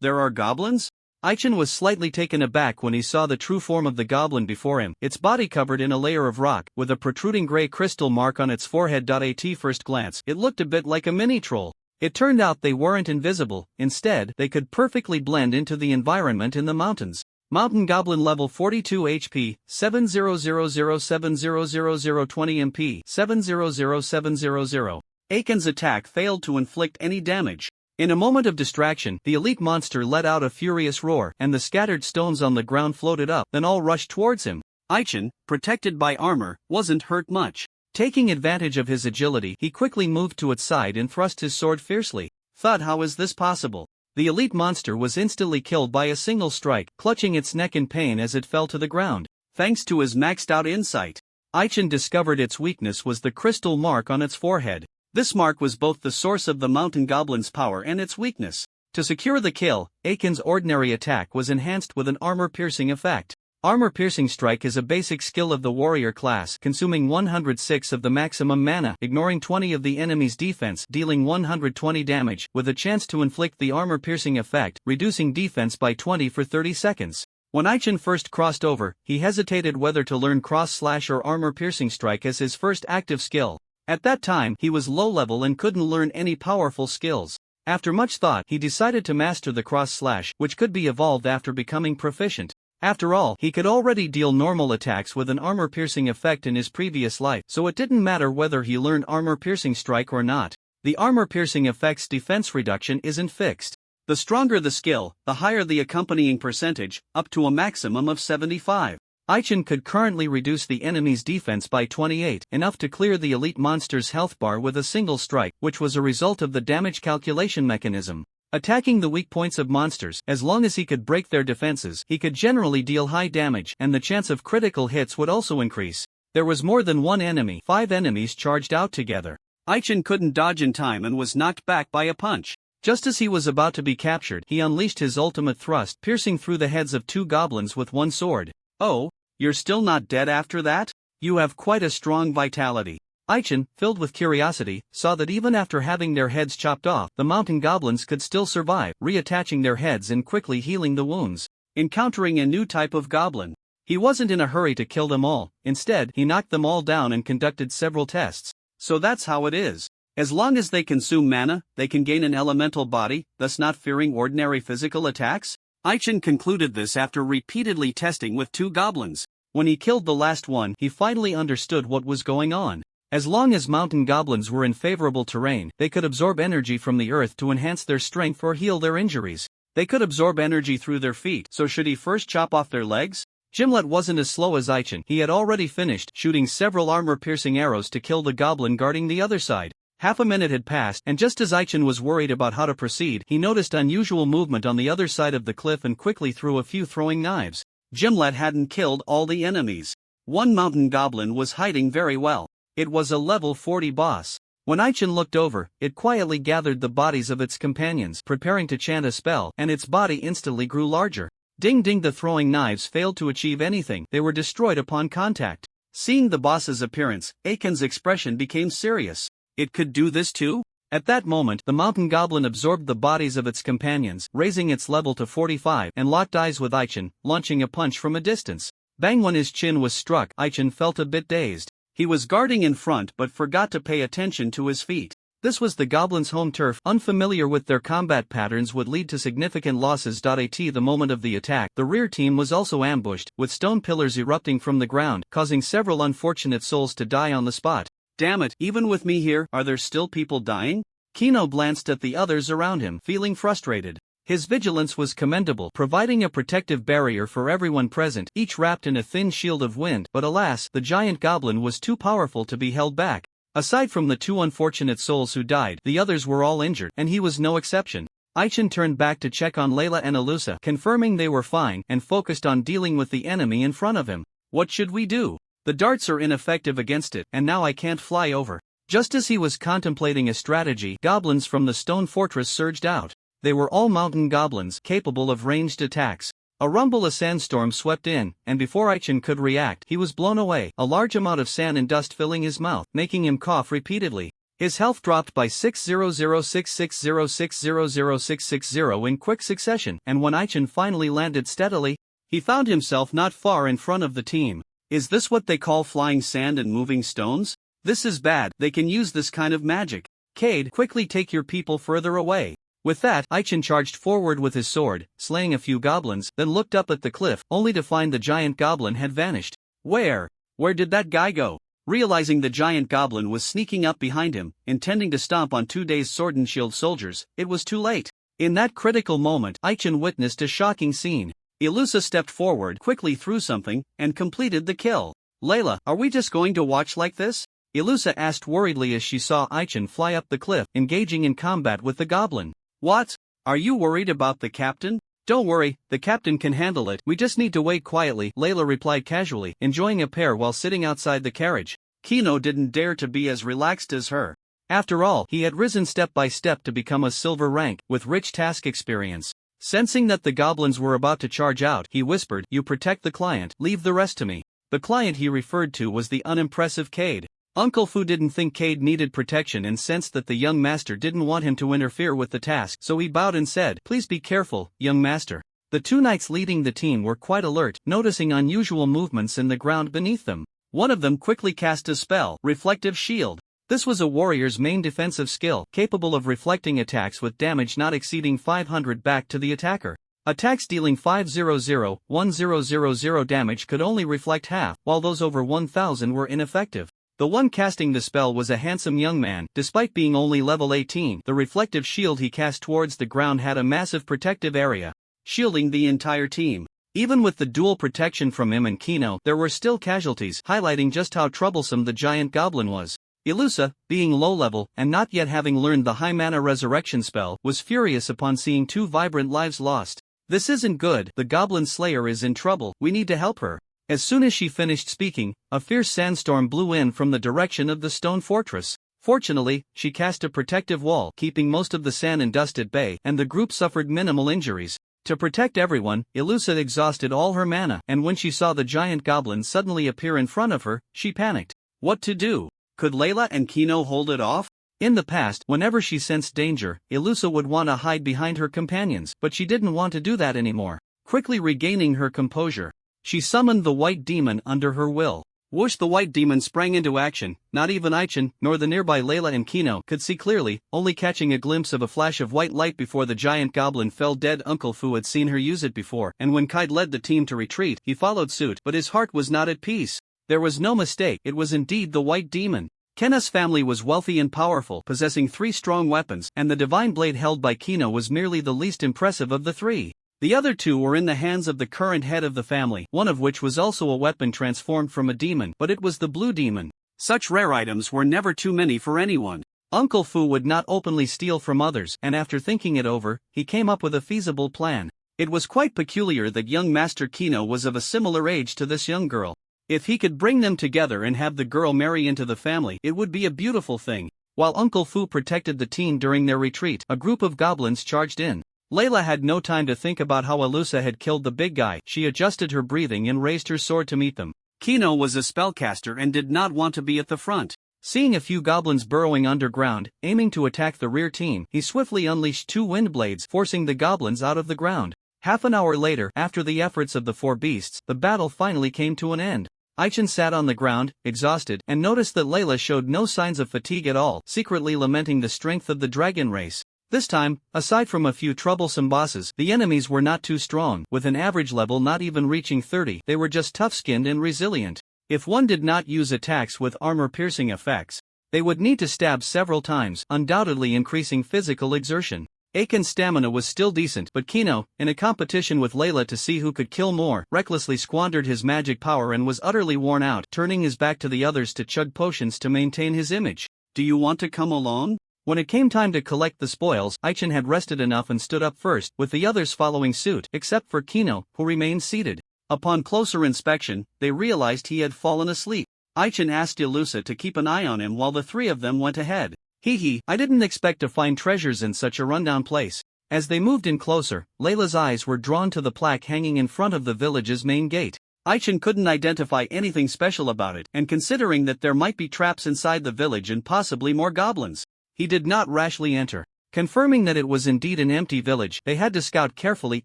There are goblins? Aichin was slightly taken aback when he saw the true form of the goblin before him, its body covered in a layer of rock, with a protruding grey crystal mark on its forehead. At first glance, it looked a bit like a mini-troll. It turned out they weren't invisible, instead, they could perfectly blend into the environment in the mountains. Mountain Goblin level 42 HP, 7000700020 MP, 700700. Aiken's attack failed to inflict any damage. In a moment of distraction, the elite monster let out a furious roar, and the scattered stones on the ground floated up, then all rushed towards him. Aichin, protected by armor, wasn't hurt much. Taking advantage of his agility, he quickly moved to its side and thrust his sword fiercely. How is this possible? The elite monster was instantly killed by a single strike, clutching its neck in pain as it fell to the ground. Thanks to his maxed-out insight, Aichin discovered its weakness was the crystal mark on its forehead. This mark was both the source of the mountain goblin's power and its weakness. To secure the kill, Aiken's ordinary attack was enhanced with an armor-piercing effect. Armor-piercing strike is a basic skill of the warrior class, consuming 106 of the maximum mana, ignoring 20 of the enemy's defense, dealing 120 damage, with a chance to inflict the armor-piercing effect, reducing defense by 20 for 30 seconds. When Aichin first crossed over, he hesitated whether to learn cross-slash or armor-piercing strike as his first active skill. At that time, he was low-level and couldn't learn any powerful skills. After much thought, he decided to master the cross-slash, which could be evolved after becoming proficient. After all, he could already deal normal attacks with an armor-piercing effect in his previous life, so it didn't matter whether he learned armor-piercing strike or not. The armor-piercing effect's defense reduction isn't fixed. The stronger the skill, the higher the accompanying percentage, up to a maximum of 75. Aichin could currently reduce the enemy's defense by 28, enough to clear the elite monster's health bar with a single strike, which was a result of the damage calculation mechanism. Attacking the weak points of monsters, as long as he could break their defenses, he could generally deal high damage, and the chance of critical hits would also increase. There was more than one enemy, 5 enemies charged out together. Aichin couldn't dodge in time and was knocked back by a punch. Just as he was about to be captured, he unleashed his ultimate thrust, piercing through the heads of 2 goblins with one sword. Oh, you're still not dead after that? You have quite a strong vitality. Aichin, filled with curiosity, saw that even after having their heads chopped off, the mountain goblins could still survive, reattaching their heads and quickly healing the wounds. Encountering a new type of goblin. He wasn't in a hurry to kill them all, instead, he knocked them all down and conducted several tests. So that's how it is. As long as they consume mana, they can gain an elemental body, thus not fearing ordinary physical attacks? Aichin concluded this after repeatedly testing with 2 goblins. When he killed the last one, he finally understood what was going on. As long as mountain goblins were in favorable terrain, they could absorb energy from the earth to enhance their strength or heal their injuries. They could absorb energy through their feet, so should he first chop off their legs? Gimlet wasn't as slow as Aichin. He had already finished shooting several armor-piercing arrows to kill the goblin guarding the other side. Half a minute had passed, and just as Aichin was worried about how to proceed, he noticed unusual movement on the other side of the cliff and quickly threw a few throwing knives. Gimlet hadn't killed all the enemies. One mountain goblin was hiding very well. It was a level 40 boss. When Aichin looked over, it quietly gathered the bodies of its companions, preparing to chant a spell, and its body instantly grew larger. Ding ding, the throwing knives failed to achieve anything, they were destroyed upon contact. Seeing the boss's appearance, Aiken's expression became serious. It could do this too? At that moment, the mountain goblin absorbed the bodies of its companions, raising its level to 45, and locked eyes with Aichin, launching a punch from a distance. Bang! When his chin was struck, Aichin felt a bit dazed. He was guarding in front but forgot to pay attention to his feet. This was the goblins' home turf. Unfamiliar with their combat patterns would lead to significant losses. At the moment of the attack, the rear team was also ambushed, with stone pillars erupting from the ground, causing several unfortunate souls to die on the spot. Damn it, even with me here, are there still people dying? Kino glanced at the others around him, feeling frustrated. His vigilance was commendable, providing a protective barrier for everyone present, each wrapped in a thin shield of wind, but alas, the giant goblin was too powerful to be held back. Aside from the two unfortunate souls who died, the others were all injured, and he was no exception. Aichin turned back to check on Layla and Alusa, confirming they were fine, and focused on dealing with the enemy in front of him. What should we do? The darts are ineffective against it, and now I can't fly over. Just as he was contemplating a strategy, goblins from the stone fortress surged out. They were all mountain goblins, capable of ranged attacks. A rumble of sandstorm swept in, and before Aichin could react, he was blown away, a large amount of sand and dust filling his mouth, making him cough repeatedly. His health dropped by 600,660,660 in quick succession, and when Aichin finally landed steadily, he found himself not far in front of the team. Is this what they call flying sand and moving stones? This is bad, they can use this kind of magic. Cade, quickly take your people further away. With that, Aichin charged forward with his sword, slaying a few goblins, then looked up at the cliff, only to find the giant goblin had vanished. Where did that guy go? Realizing the giant goblin was sneaking up behind him, intending to stomp on 2 days' sword and shield soldiers, it was too late. In that critical moment, Aichin witnessed a shocking scene. Alusa stepped forward, quickly threw something, and completed the kill. Layla, are we just going to watch like this? Alusa asked worriedly as she saw Aichin fly up the cliff, engaging in combat with the goblin. What? Are you worried about the captain? Don't worry, the captain can handle it, we just need to wait quietly, Layla replied casually, enjoying a pear while sitting outside the carriage. Kino didn't dare to be as relaxed as her. After all, he had risen step by step to become a silver rank, with rich task experience. Sensing that the goblins were about to charge out, he whispered, "You protect the client, leave the rest to me." The client he referred to was the unimpressive Cade. Uncle Fu didn't think Cade needed protection and sensed that the young master didn't want him to interfere with the task, so he bowed and said, "Please be careful, young master." The two knights leading the team were quite alert, noticing unusual movements in the ground beneath them. One of them quickly cast a spell, Reflective Shield. This was a warrior's main defensive skill, capable of reflecting attacks with damage not exceeding 500 back to the attacker. Attacks dealing 500-1000 damage could only reflect half, while those over 1000 were ineffective. The one casting the spell was a handsome young man. Despite being only level 18, the reflective shield he cast towards the ground had a massive protective area, shielding the entire team. Even with the dual protection from him and Kino, there were still casualties, highlighting just how troublesome the giant goblin was. Alusa, being low level, and not yet having learned the high mana resurrection spell, was furious upon seeing 2 vibrant lives lost. This isn't good, the goblin slayer is in trouble, we need to help her. As soon as she finished speaking, a fierce sandstorm blew in from the direction of the stone fortress. Fortunately, she cast a protective wall, keeping most of the sand and dust at bay, and the group suffered minimal injuries. To protect everyone, Alusa exhausted all her mana, and when she saw the giant goblin suddenly appear in front of her, she panicked. What to do? Could Layla and Kino hold it off? In the past, whenever she sensed danger, Alusa would want to hide behind her companions, but she didn't want to do that anymore. Quickly regaining her composure, she summoned the white demon under her will. Whoosh! The white demon sprang into action. Not even Aichin, nor the nearby Layla and Kino, could see clearly, only catching a glimpse of a flash of white light before the giant goblin fell dead. Uncle Fu had seen her use it before, and when Cade led the team to retreat, he followed suit, but his heart was not at peace. There was no mistake, it was indeed the white demon. Kenna's family was wealthy and powerful, possessing 3 strong weapons, and the divine blade held by Kino was merely the least impressive of the 3. The other 2 were in the hands of the current head of the family, one of which was also a weapon transformed from a demon, but it was the blue demon. Such rare items were never too many for anyone. Uncle Fu would not openly steal from others, and after thinking it over, he came up with a feasible plan. It was quite peculiar that young Master Kino was of a similar age to this young girl. If he could bring them together and have the girl marry into the family, it would be a beautiful thing. While Uncle Fu protected the team during their retreat, a group of goblins charged in. Layla had no time to think about how Alusa had killed the big guy. She adjusted her breathing and raised her sword to meet them. Kino was a spellcaster and did not want to be at the front. Seeing a few goblins burrowing underground, aiming to attack the rear team, he swiftly unleashed 2 wind blades, forcing the goblins out of the ground. Half an hour later, after the efforts of the 4 beasts, the battle finally came to an end. Aichin sat on the ground, exhausted, and noticed that Layla showed no signs of fatigue at all, secretly lamenting the strength of the dragon race. This time, aside from a few troublesome bosses, the enemies were not too strong, with an average level not even reaching 30, they were just tough-skinned and resilient. If one did not use attacks with armor-piercing effects, they would need to stab several times, undoubtedly increasing physical exertion. Aiken's stamina was still decent, but Kino, in a competition with Layla to see who could kill more, recklessly squandered his magic power and was utterly worn out, turning his back to the others to chug potions to maintain his image. "Do you want to come along?" When it came time to collect the spoils, Aichen had rested enough and stood up first, with the others following suit, except for Kino, who remained seated. Upon closer inspection, they realized he had fallen asleep. Aichen asked Ilusa to keep an eye on him while the three of them went ahead. I didn't expect to find treasures in such a rundown place." As they moved in closer, Layla's eyes were drawn to the plaque hanging in front of the village's main gate. Aichen couldn't identify anything special about it, and considering that there might be traps inside the village and possibly more goblins, he did not rashly enter. Confirming that it was indeed an empty village, they had to scout carefully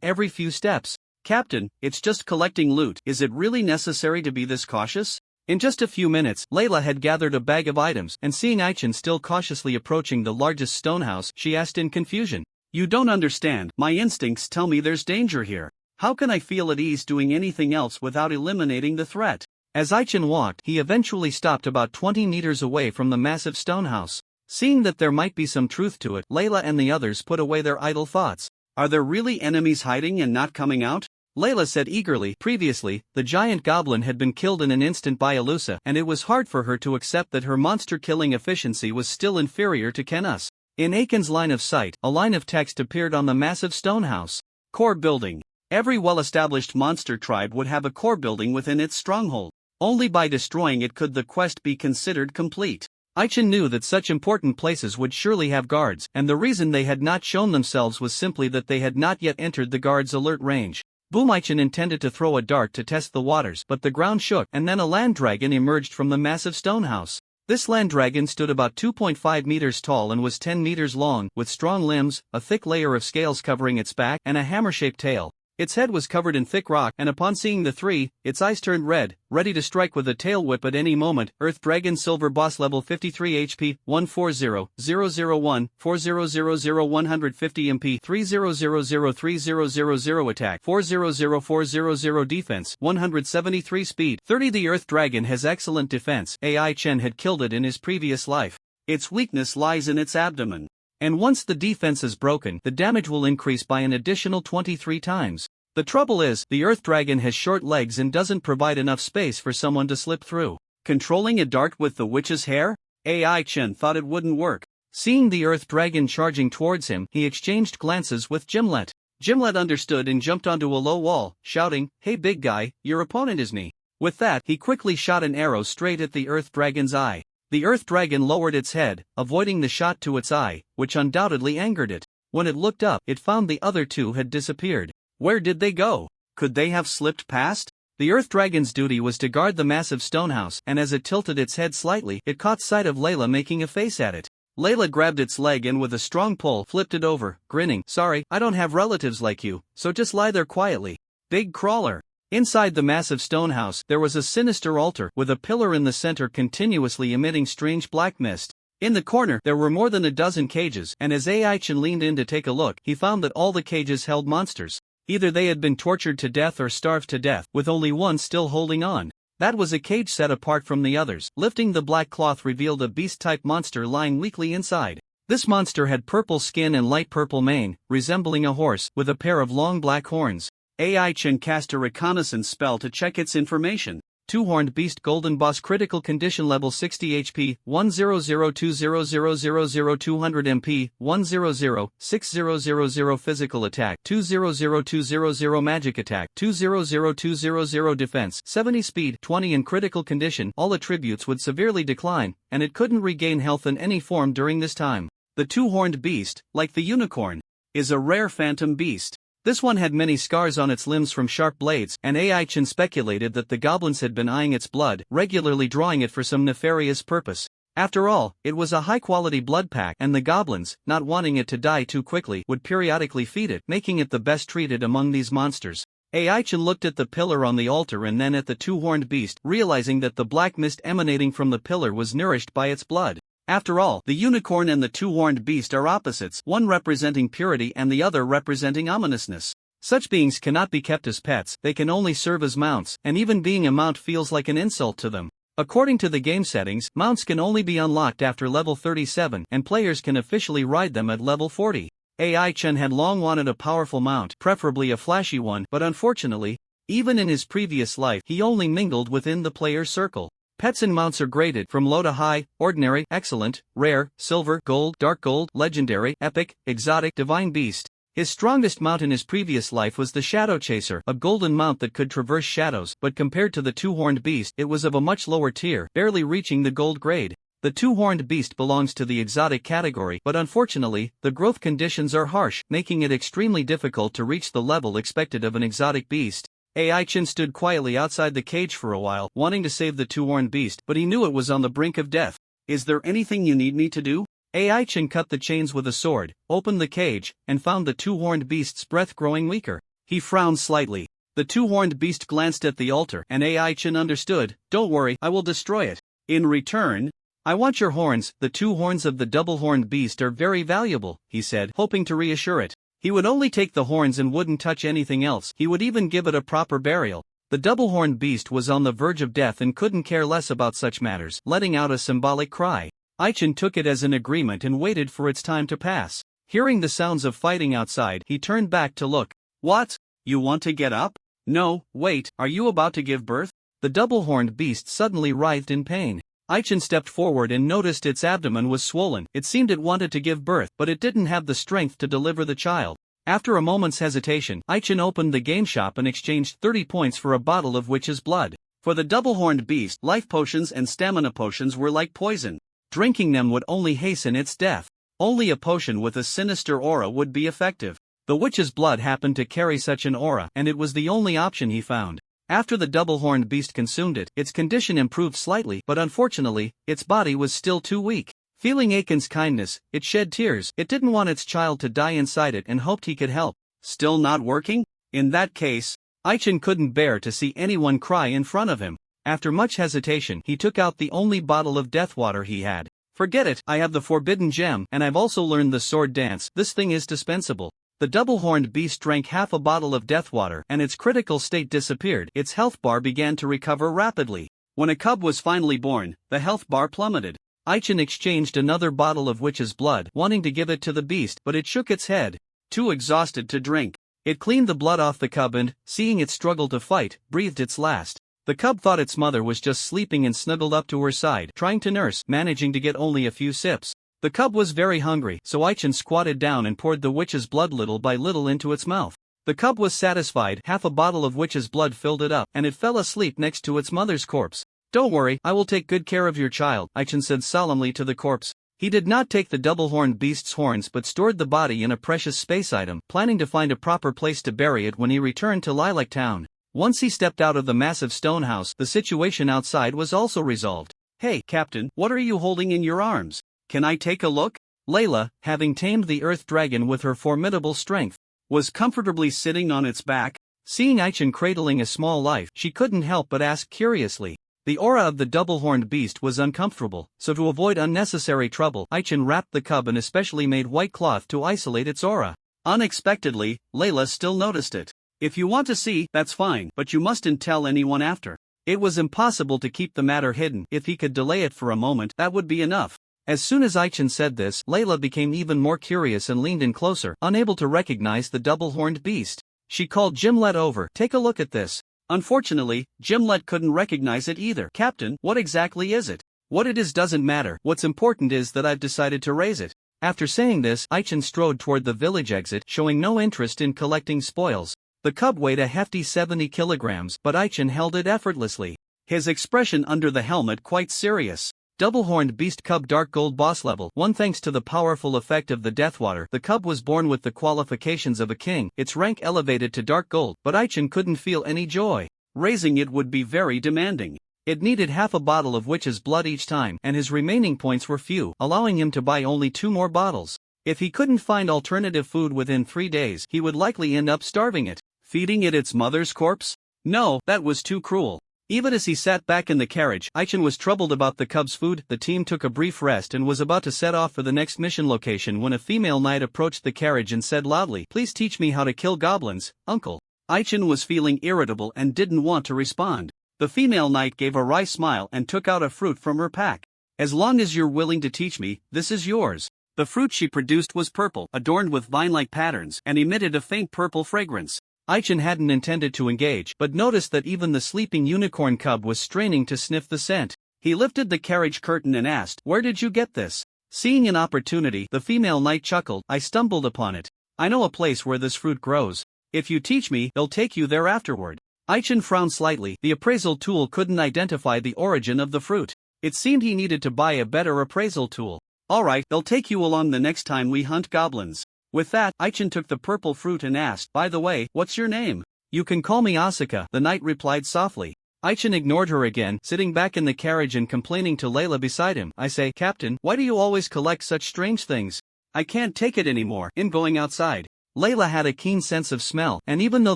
every few steps. "Captain, it's just collecting loot. Is it really necessary to be this cautious?" In just a few minutes, Layla had gathered a bag of items, and seeing Aichen still cautiously approaching the largest stone house, she asked in confusion, "You don't understand, my instincts tell me there's danger here. How can I feel at ease doing anything else without eliminating the threat?" As Aichen walked, he eventually stopped about 20 meters away from the massive stone house. Seeing that there might be some truth to it, Layla and the others put away their idle thoughts. "Are there really enemies hiding and not coming out?" Layla said eagerly. Previously, the giant goblin had been killed in an instant by Ilusa, and it was hard for her to accept that her monster-killing efficiency was still inferior to Kenus. In Aiken's line of sight, a line of text appeared on the massive stone house. Core building. Every well-established monster tribe would have a core building within its stronghold. Only by destroying it could the quest be considered complete. Aichen knew that such important places would surely have guards, and the reason they had not shown themselves was simply that they had not yet entered the guards' alert range. Aichen intended to throw a dart to test the waters, but the ground shook, and then a land dragon emerged from the massive stone house. This land dragon stood about 2.5 meters tall and was 10 meters long, with strong limbs, a thick layer of scales covering its back, and a hammer-shaped tail. Its head was covered in thick rock, and upon seeing the three, its eyes turned red, ready to strike with a tail whip at any moment. Earth Dragon Silver Boss Level 53 HP, 140001, 4000 MP, 30003000 Attack, 400400 Defense, 173 Speed, 30. The Earth Dragon has excellent defense. Aichen had killed it in his previous life. Its weakness lies in its abdomen. And once the defense is broken, the damage will increase by an additional 23 times. The trouble is, the Earth Dragon has short legs and doesn't provide enough space for someone to slip through. Controlling a dart with the witch's hair? Aichen thought it wouldn't work. Seeing the Earth Dragon charging towards him, he exchanged glances with Gimlet. Gimlet understood and jumped onto a low wall, shouting, "Hey big guy, your opponent is me." With that, he quickly shot an arrow straight at the Earth Dragon's eye. The Earth Dragon lowered its head, avoiding the shot to its eye, which undoubtedly angered it. When it looked up, it found the other two had disappeared. Where did they go? Could they have slipped past? The Earth Dragon's duty was to guard the massive stone house, and as it tilted its head slightly, it caught sight of Layla making a face at it. Layla grabbed its leg and with a strong pull flipped it over, grinning. "Sorry, I don't have relatives like you, so just lie there quietly. Big crawler." Inside the massive stone house, there was a sinister altar, with a pillar in the center continuously emitting strange black mist. In the corner, there were more than a dozen cages, and as Aichen leaned in to take a look, he found that all the cages held monsters. Either they had been tortured to death or starved to death, with only one still holding on. That was a cage set apart from the others. Lifting the black cloth revealed a beast-type monster lying weakly inside. This monster had purple skin and light purple mane, resembling a horse, with a pair of long black horns. Aichen cast a reconnaissance spell to check its information. Two-horned beast golden boss critical condition level 60 HP, 100200000 200 MP, 1006000 physical attack, 200200 magic attack, 200200 defense, 70 speed, 20 in critical condition. All attributes would severely decline, and it couldn't regain health in any form during this time. The two-horned beast, like the unicorn, is a rare phantom beast. This one had many scars on its limbs from sharp blades, and Aichen speculated that the goblins had been eyeing its blood, regularly drawing it for some nefarious purpose. After all, it was a high-quality blood pack, and the goblins, not wanting it to die too quickly, would periodically feed it, making it the best treated among these monsters. Aichen looked at the pillar on the altar and then at the two-horned beast, realizing that the black mist emanating from the pillar was nourished by its blood. After all, the unicorn and the two-horned beast are opposites, one representing purity and the other representing ominousness. Such beings cannot be kept as pets, they can only serve as mounts, and even being a mount feels like an insult to them. According to the game settings, mounts can only be unlocked after level 37, and players can officially ride them at level 40. Ai-Chen had long wanted a powerful mount, preferably a flashy one, but unfortunately, even in his previous life he only mingled within the player's circle. Pets and mounts are graded from low to high, ordinary, excellent, rare, silver, gold, dark gold, legendary, epic, exotic, divine beast. His strongest mount in his previous life was the Shadow Chaser, a golden mount that could traverse shadows, but compared to the two-horned beast it was of a much lower tier, barely reaching the gold grade. The two-horned beast belongs to the exotic category, but unfortunately, the growth conditions are harsh, making it extremely difficult to reach the level expected of an exotic beast. Ai-Chen stood quietly outside the cage for a while, wanting to save the two-horned beast, but he knew it was on the brink of death. "Is there anything you need me to do?" Ai-Chen cut the chains with a sword, opened the cage, and found the two-horned beast's breath growing weaker. He frowned slightly. The two-horned beast glanced at the altar, and Ai-Chen understood. "Don't worry, I will destroy it. In return, I want your horns." "The two horns of the double-horned beast are very valuable," he said, hoping to reassure it. He would only take the horns and wouldn't touch anything else. He would even give it a proper burial. The double-horned beast was on the verge of death and couldn't care less about such matters, letting out a symbolic cry. Ai-Chen took it as an agreement and waited for its time to pass. Hearing the sounds of fighting outside, he turned back to look. "What? You want to get up? No, wait, are you about to give birth?" The double-horned beast suddenly writhed in pain. Ai-Chen stepped forward and noticed its abdomen was swollen. It seemed it wanted to give birth, but it didn't have the strength to deliver the child. After a moment's hesitation, Ai-Chen opened the game shop and exchanged 30 points for a bottle of witch's blood. For the double-horned beast, life potions and stamina potions were like poison. Drinking them would only hasten its death. Only a potion with a sinister aura would be effective. The witch's blood happened to carry such an aura, and it was the only option he found. After the double-horned beast consumed it, its condition improved slightly, but unfortunately, its body was still too weak. Feeling Aiken's kindness, it shed tears. It didn't want its child to die inside it and hoped he could help. Still not working? In that case, Ai-Chen couldn't bear to see anyone cry in front of him. After much hesitation, he took out the only bottle of death water he had. "Forget it, I have the forbidden gem, and I've also learned the sword dance. This thing is dispensable." The double-horned beast drank half a bottle of death water, and its critical state disappeared. Its health bar began to recover rapidly. When a cub was finally born, the health bar plummeted. Ai-Chen exchanged another bottle of witch's blood, wanting to give it to the beast, but it shook its head. Too exhausted to drink. It cleaned the blood off the cub and, seeing it struggle to fight, breathed its last. The cub thought its mother was just sleeping and snuggled up to her side, trying to nurse, managing to get only a few sips. The cub was very hungry, so Ai-Chen squatted down and poured the witch's blood little by little into its mouth. The cub was satisfied. Half a bottle of witch's blood filled it up, and it fell asleep next to its mother's corpse. "Don't worry, I will take good care of your child," Ai-Chen said solemnly to the corpse. He did not take the double-horned beast's horns but stored the body in a precious space item, planning to find a proper place to bury it when he returned to Lilac Town. Once he stepped out of the massive stone house, the situation outside was also resolved. "Hey, Captain, what are you holding in your arms? Can I take a look?" Layla, having tamed the earth dragon with her formidable strength, was comfortably sitting on its back. Seeing Ai-Chen cradling a small life, she couldn't help but ask curiously. The aura of the double-horned beast was uncomfortable, so to avoid unnecessary trouble, Ai-Chen wrapped the cub in a specially made white cloth to isolate its aura. Unexpectedly, Layla still noticed it. "If you want to see, that's fine, but you mustn't tell anyone after." It was impossible to keep the matter hidden. If he could delay it for a moment, that would be enough. As soon as Ai-Chen said this, Layla became even more curious and leaned in closer, unable to recognize the double-horned beast. She called Gimlet over. "Take a look at this." Unfortunately, Gimlet couldn't recognize it either. "Captain, what exactly is it?" "What it is doesn't matter. What's important is that I've decided to raise it." After saying this, Ai-Chen strode toward the village exit, showing no interest in collecting spoils. The cub weighed a hefty 70 kilograms, but Ai-Chen held it effortlessly. His expression under the helmet quite serious. Double-horned beast cub dark gold boss level 1. Thanks to the powerful effect of the death water, the cub was born with the qualifications of a king, its rank elevated to dark gold, but Ai-Chen couldn't feel any joy. Raising it would be very demanding. It needed half a bottle of witch's blood each time, and his remaining points were few, allowing him to buy only 2 more bottles. If he couldn't find alternative food within 3 days, he would likely end up starving it. Feeding it its mother's corpse? No, that was too cruel. Even as he sat back in the carriage, Ai-Chen was troubled about the cub's food. The team took a brief rest and was about to set off for the next mission location when a female knight approached the carriage and said loudly, "Please teach me how to kill goblins, uncle." Ai-Chen was feeling irritable and didn't want to respond. The female knight gave a wry smile and took out a fruit from her pack. "As long as you're willing to teach me, this is yours." The fruit she produced was purple, adorned with vine-like patterns, and emitted a faint purple fragrance. Aichen hadn't intended to engage, but noticed that even the sleeping unicorn cub was straining to sniff the scent. He lifted the carriage curtain and asked, "Where did you get this?" Seeing an opportunity, the female knight chuckled, "I stumbled upon it. I know a place where this fruit grows. If you teach me, they'll take you there afterward." Aichen frowned slightly. The appraisal tool couldn't identify the origin of the fruit. It seemed he needed to buy a better appraisal tool. "Alright, they'll take you along the next time we hunt goblins." With that, Aichen took the purple fruit and asked, "By the way, what's your name?" "You can call me Asuka," the knight replied softly. Aichen ignored her again, sitting back in the carriage and complaining to Layla beside him. "I say, Captain, why do you always collect such strange things? I can't take it anymore." In going outside, Layla had a keen sense of smell, and even though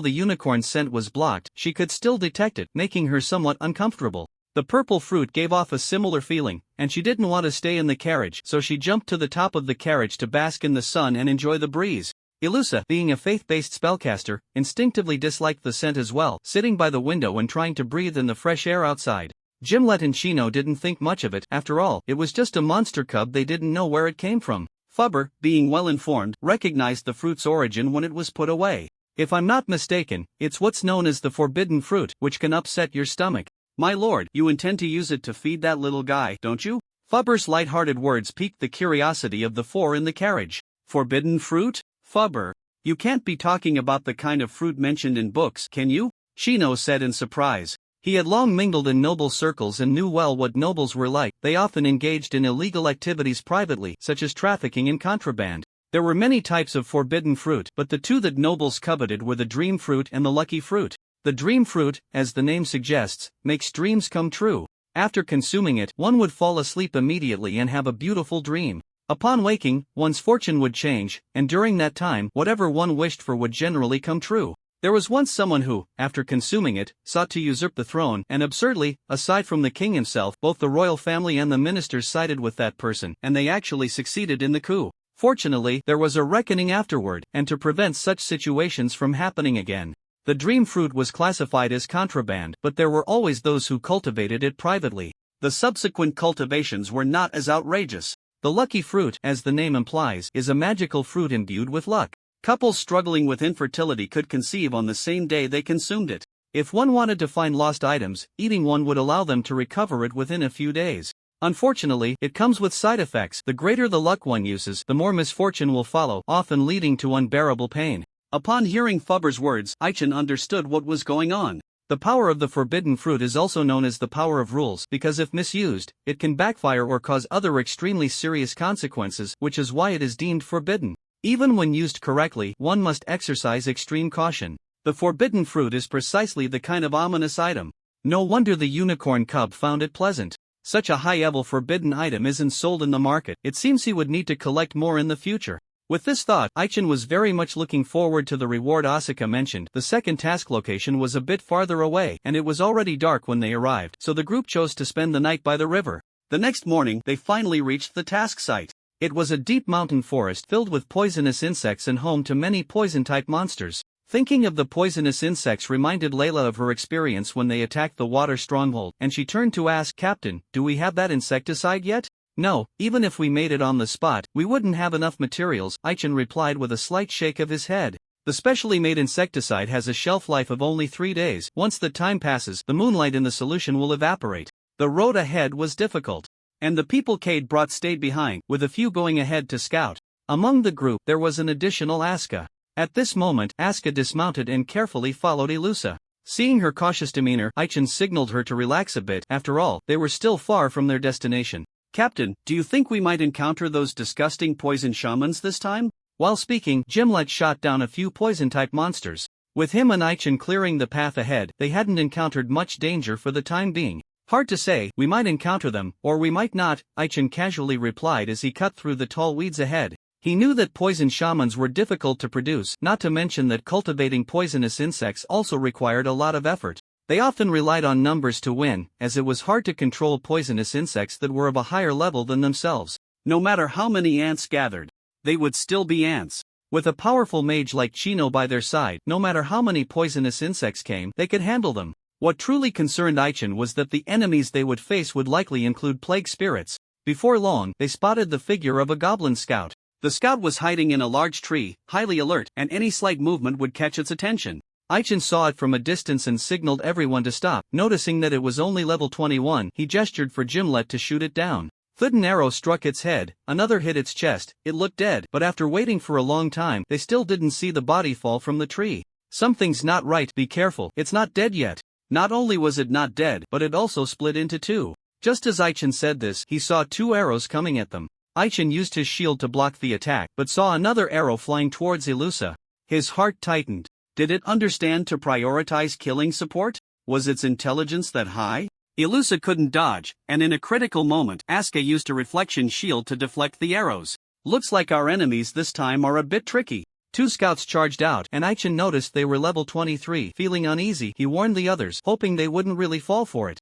the unicorn scent was blocked, she could still detect it, making her somewhat uncomfortable. The purple fruit gave off a similar feeling, and she didn't want to stay in the carriage, so she jumped to the top of the carriage to bask in the sun and enjoy the breeze. Ilusa, being a faith-based spellcaster, instinctively disliked the scent as well, sitting by the window and trying to breathe in the fresh air outside. Gimlet and Chino didn't think much of it. After all, it was just a monster cub. They didn't know where it came from. Fubber, being well informed, recognized the fruit's origin when it was put away. "If I'm not mistaken, it's what's known as the forbidden fruit, which can upset your stomach." "My lord, you intend to use it to feed that little guy, don't you?" Fubber's light-hearted words piqued the curiosity of the four in the carriage. "Forbidden fruit? Fubber, you can't be talking about the kind of fruit mentioned in books, can you?" Chino said in surprise. He had long mingled in noble circles and knew well what nobles were like. They often engaged in illegal activities privately, such as trafficking in contraband. There were many types of forbidden fruit, but the two that nobles coveted were the dream fruit and the lucky fruit. The dream fruit, as the name suggests, makes dreams come true. After consuming it, one would fall asleep immediately and have a beautiful dream. Upon waking, one's fortune would change, and during that time, whatever one wished for would generally come true. There was once someone who, after consuming it, sought to usurp the throne, and absurdly, aside from the king himself, both the royal family and the ministers sided with that person, and they actually succeeded in the coup. Fortunately, there was a reckoning afterward, and to prevent such situations from happening again, the dream fruit was classified as contraband, but there were always those who cultivated it privately. The subsequent cultivations were not as outrageous. The lucky fruit, as the name implies, is a magical fruit imbued with luck. Couples struggling with infertility could conceive on the same day they consumed it. If one wanted to find lost items, eating one would allow them to recover it within a few days. Unfortunately, it comes with side effects. The greater the luck one uses, the more misfortune will follow, often leading to unbearable pain. Upon hearing Fubber's words, Aichen understood what was going on. The power of the forbidden fruit is also known as the power of rules, because if misused, it can backfire or cause other extremely serious consequences, which is why it is deemed forbidden. Even when used correctly, one must exercise extreme caution. The forbidden fruit is precisely the kind of ominous item. No wonder the unicorn cub found it pleasant. Such a high-level forbidden item isn't sold in the market. It seems he would need to collect more in the future. With this thought, Aichen was very much looking forward to the reward Asuka mentioned. The second task location was a bit farther away, and it was already dark when they arrived, so the group chose to spend the night by the river. The next morning, they finally reached the task site. It was a deep mountain forest filled with poisonous insects and home to many poison-type monsters. Thinking of the poisonous insects reminded Layla of her experience when they attacked the water stronghold, and she turned to ask, "Captain, do we have that insecticide yet?" "No, even if we made it on the spot, we wouldn't have enough materials," Aichen replied with a slight shake of his head. The specially made insecticide has a shelf life of only 3 days. Once the time passes, the moonlight in the solution will evaporate. The road ahead was difficult, and the people Cade brought stayed behind, with a few going ahead to scout. Among the group, there was an additional Asuka. At this moment, Asuka dismounted and carefully followed Ilusa. Seeing her cautious demeanor, Aichen signaled her to relax a bit. After all, they were still far from their destination. "Captain, do you think we might encounter those disgusting poison shamans this time?" While speaking, Gimlet shot down a few poison-type monsters. With him and Aichen clearing the path ahead, they hadn't encountered much danger for the time being. "Hard to say, we might encounter them, or we might not," Aichen casually replied as he cut through the tall weeds ahead. He knew that poison shamans were difficult to produce, not to mention that cultivating poisonous insects also required a lot of effort. They often relied on numbers to win, as it was hard to control poisonous insects that were of a higher level than themselves. No matter how many ants gathered, they would still be ants. With a powerful mage like Chino by their side, no matter how many poisonous insects came, they could handle them. What truly concerned Aichen was that the enemies they would face would likely include plague spirits. Before long, they spotted the figure of a goblin scout. The scout was hiding in a large tree, highly alert, and any slight movement would catch its attention. Aichin saw it from a distance and signaled everyone to stop. Noticing that it was only level 21, he gestured for Gimlet to shoot it down. An arrow struck its head, another hit its chest. It looked dead, but after waiting for a long time, they still didn't see the body fall from the tree. Something's not right, be careful, it's not dead yet. Not only was it not dead, but it also split into two. Just as Aichin said this, he saw two arrows coming at them. Aichin used his shield to block the attack, but saw another arrow flying towards Ilusa. His heart tightened. Did it understand to prioritize killing support? Was its intelligence that high? Ilusa couldn't dodge, and in a critical moment, Asuka used a reflection shield to deflect the arrows. Looks like our enemies this time are a bit tricky. Two scouts charged out, and Aichin noticed they were level 23. Feeling uneasy, he warned the others, hoping they wouldn't really fall for it.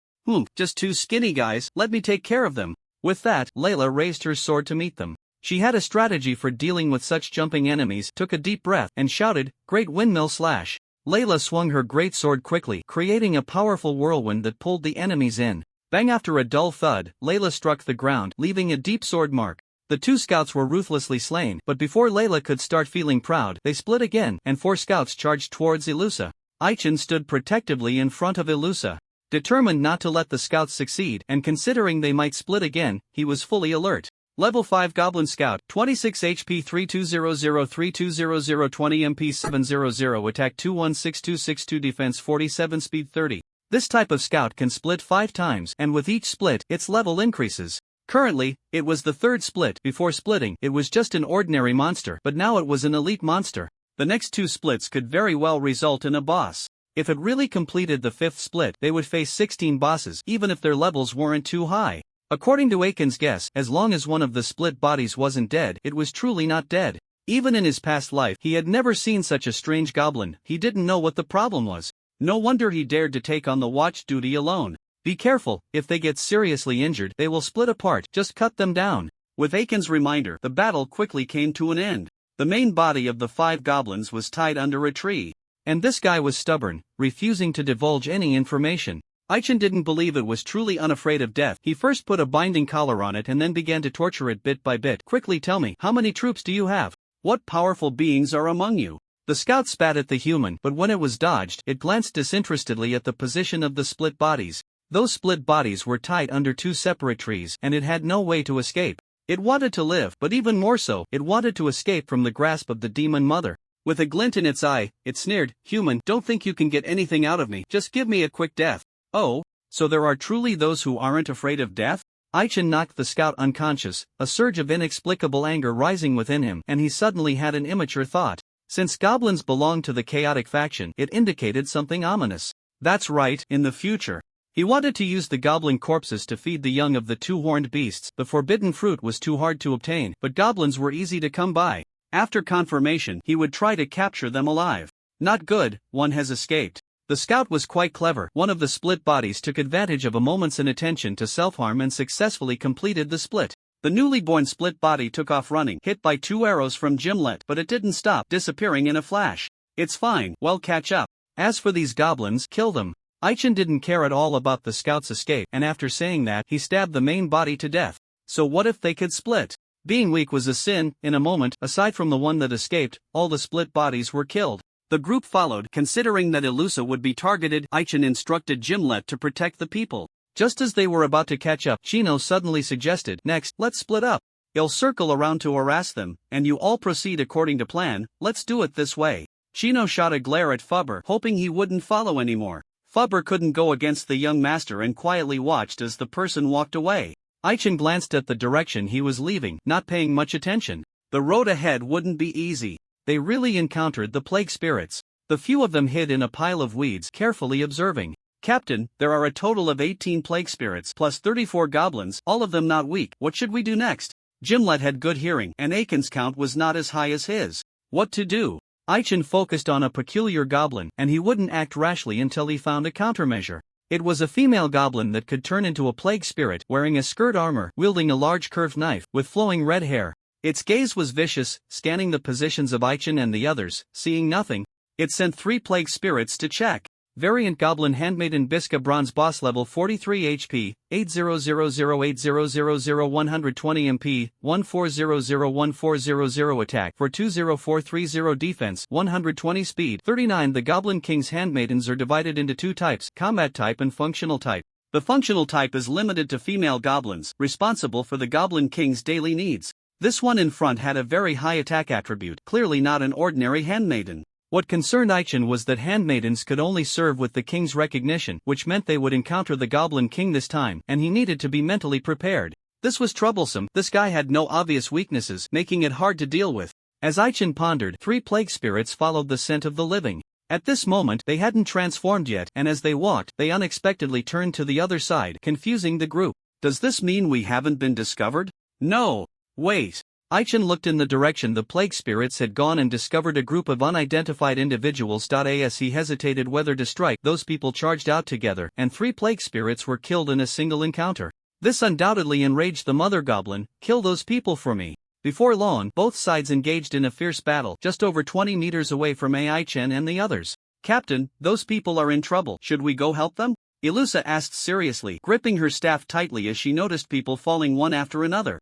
Just two skinny guys, let me take care of them. With that, Layla raised her sword to meet them. She had a strategy for dealing with such jumping enemies, took a deep breath, and shouted, "Great windmill slash." Layla swung her great sword quickly, creating a powerful whirlwind that pulled the enemies in. Bang! After a dull thud, Layla struck the ground, leaving a deep sword mark. The two scouts were ruthlessly slain, but before Layla could start feeling proud, they split again, and four scouts charged towards Ilusa. Aichin stood protectively in front of Ilusa. Determined not to let the scouts succeed, and considering they might split again, he was fully alert. Level 5 Goblin Scout, 26 HP 3200-3200 20 MP 700 Attack 216262 Defense 47 Speed 30. This type of scout can split 5 times, and with each split, its level increases. Currently, it was the third split. Before splitting, it was just an ordinary monster, but now it was an elite monster. The next two splits could very well result in a boss. If it really completed the fifth split, they would face 16 bosses, even if their levels weren't too high. According to Aiken's guess, as long as one of the split bodies wasn't dead, it was truly not dead. Even in his past life, he had never seen such a strange goblin. He didn't know what the problem was. No wonder he dared to take on the watch duty alone. Be careful, if they get seriously injured, they will split apart, just cut them down. With Aiken's reminder, the battle quickly came to an end. The main body of the 5 goblins was tied under a tree. And this guy was stubborn, refusing to divulge any information. Aichin didn't believe it was truly unafraid of death. He first put a binding collar on it and then began to torture it bit by bit. Quickly tell me, how many troops do you have? What powerful beings are among you? The scout spat at the human, but when it was dodged, it glanced disinterestedly at the position of the split bodies. Those split bodies were tied under 2 separate trees, and it had no way to escape. It wanted to live, but even more so, it wanted to escape from the grasp of the demon mother. With a glint in its eye, it sneered, "Human, don't think you can get anything out of me, just give me a quick death." Oh, so there are truly those who aren't afraid of death? Aichin knocked the scout unconscious, a surge of inexplicable anger rising within him, and he suddenly had an immature thought. Since goblins belonged to the chaotic faction, it indicated something ominous. That's right, in the future. He wanted to use the goblin corpses to feed the young of the 2 horned beasts. The forbidden fruit was too hard to obtain, but goblins were easy to come by. After confirmation, he would try to capture them alive. Not good, one has escaped. The scout was quite clever. One of the split bodies took advantage of a moment's inattention to self-harm and successfully completed the split. The newly born split body took off running, hit by 2 arrows from Gimlet, but it didn't stop, disappearing in a flash. It's fine, well, catch up. As for these goblins, kill them. Aichin didn't care at all about the scout's escape, and after saying that, he stabbed the main body to death. So what if they could split? Being weak was a sin. In a moment, aside from the one that escaped, all the split bodies were killed. The group followed. Considering that Ilusa would be targeted, Aichin instructed Gimlet to protect the people. Just as they were about to catch up, Chino suddenly suggested, "Next, let's split up. He'll circle around to harass them, and you all proceed according to plan. Let's do it this way." Chino shot a glare at Fubber, hoping he wouldn't follow anymore. Fubber couldn't go against the young master and quietly watched as the person walked away. Aichin glanced at the direction he was leaving, not paying much attention. The road ahead wouldn't be easy. They really encountered the plague spirits. The few of them hid in a pile of weeds, carefully observing. "Captain, there are a total of 18 plague spirits, plus 34 goblins, all of them not weak. What should we do next?" Gimlet had good hearing, and Aiken's count was not as high as his. What to do? Aichin focused on a peculiar goblin, and he wouldn't act rashly until he found a countermeasure. It was a female goblin that could turn into a plague spirit, wearing a skirt armor, wielding a large curved knife, with flowing red hair. Its gaze was vicious, scanning the positions of Aichin and the others. Seeing nothing, it sent 3 plague spirits to check. Variant Goblin Handmaiden Bisca Bronze Boss Level 43 HP, 80008000 MP, 14001400 Attack for 20430 Defense, 120 Speed. 39 The Goblin King's Handmaidens are divided into two types, Combat Type and Functional Type. The Functional Type is limited to female goblins, responsible for the Goblin King's daily needs. This one in front had a very high attack attribute, clearly not an ordinary handmaiden. What concerned Aichen was that handmaidens could only serve with the king's recognition, which meant they would encounter the Goblin King this time, and he needed to be mentally prepared. This was troublesome. This guy had no obvious weaknesses, making it hard to deal with. As Aichen pondered, 3 plague spirits followed the scent of the living. At this moment, they hadn't transformed yet, and as they walked, they unexpectedly turned to the other side, confusing the group. Does this mean we haven't been discovered? No. Wait. Aichen looked in the direction the plague spirits had gone and discovered a group of unidentified individuals. As he hesitated whether to strike, those people charged out together, and 3 plague spirits were killed in a single encounter. This undoubtedly enraged the Mother Goblin. Kill those people for me. Before long, both sides engaged in a fierce battle, just over 20 meters away from Aichen and the others. Captain, those people are in trouble. Should we go help them? Ilusa asked seriously, gripping her staff tightly as she noticed people falling one after another.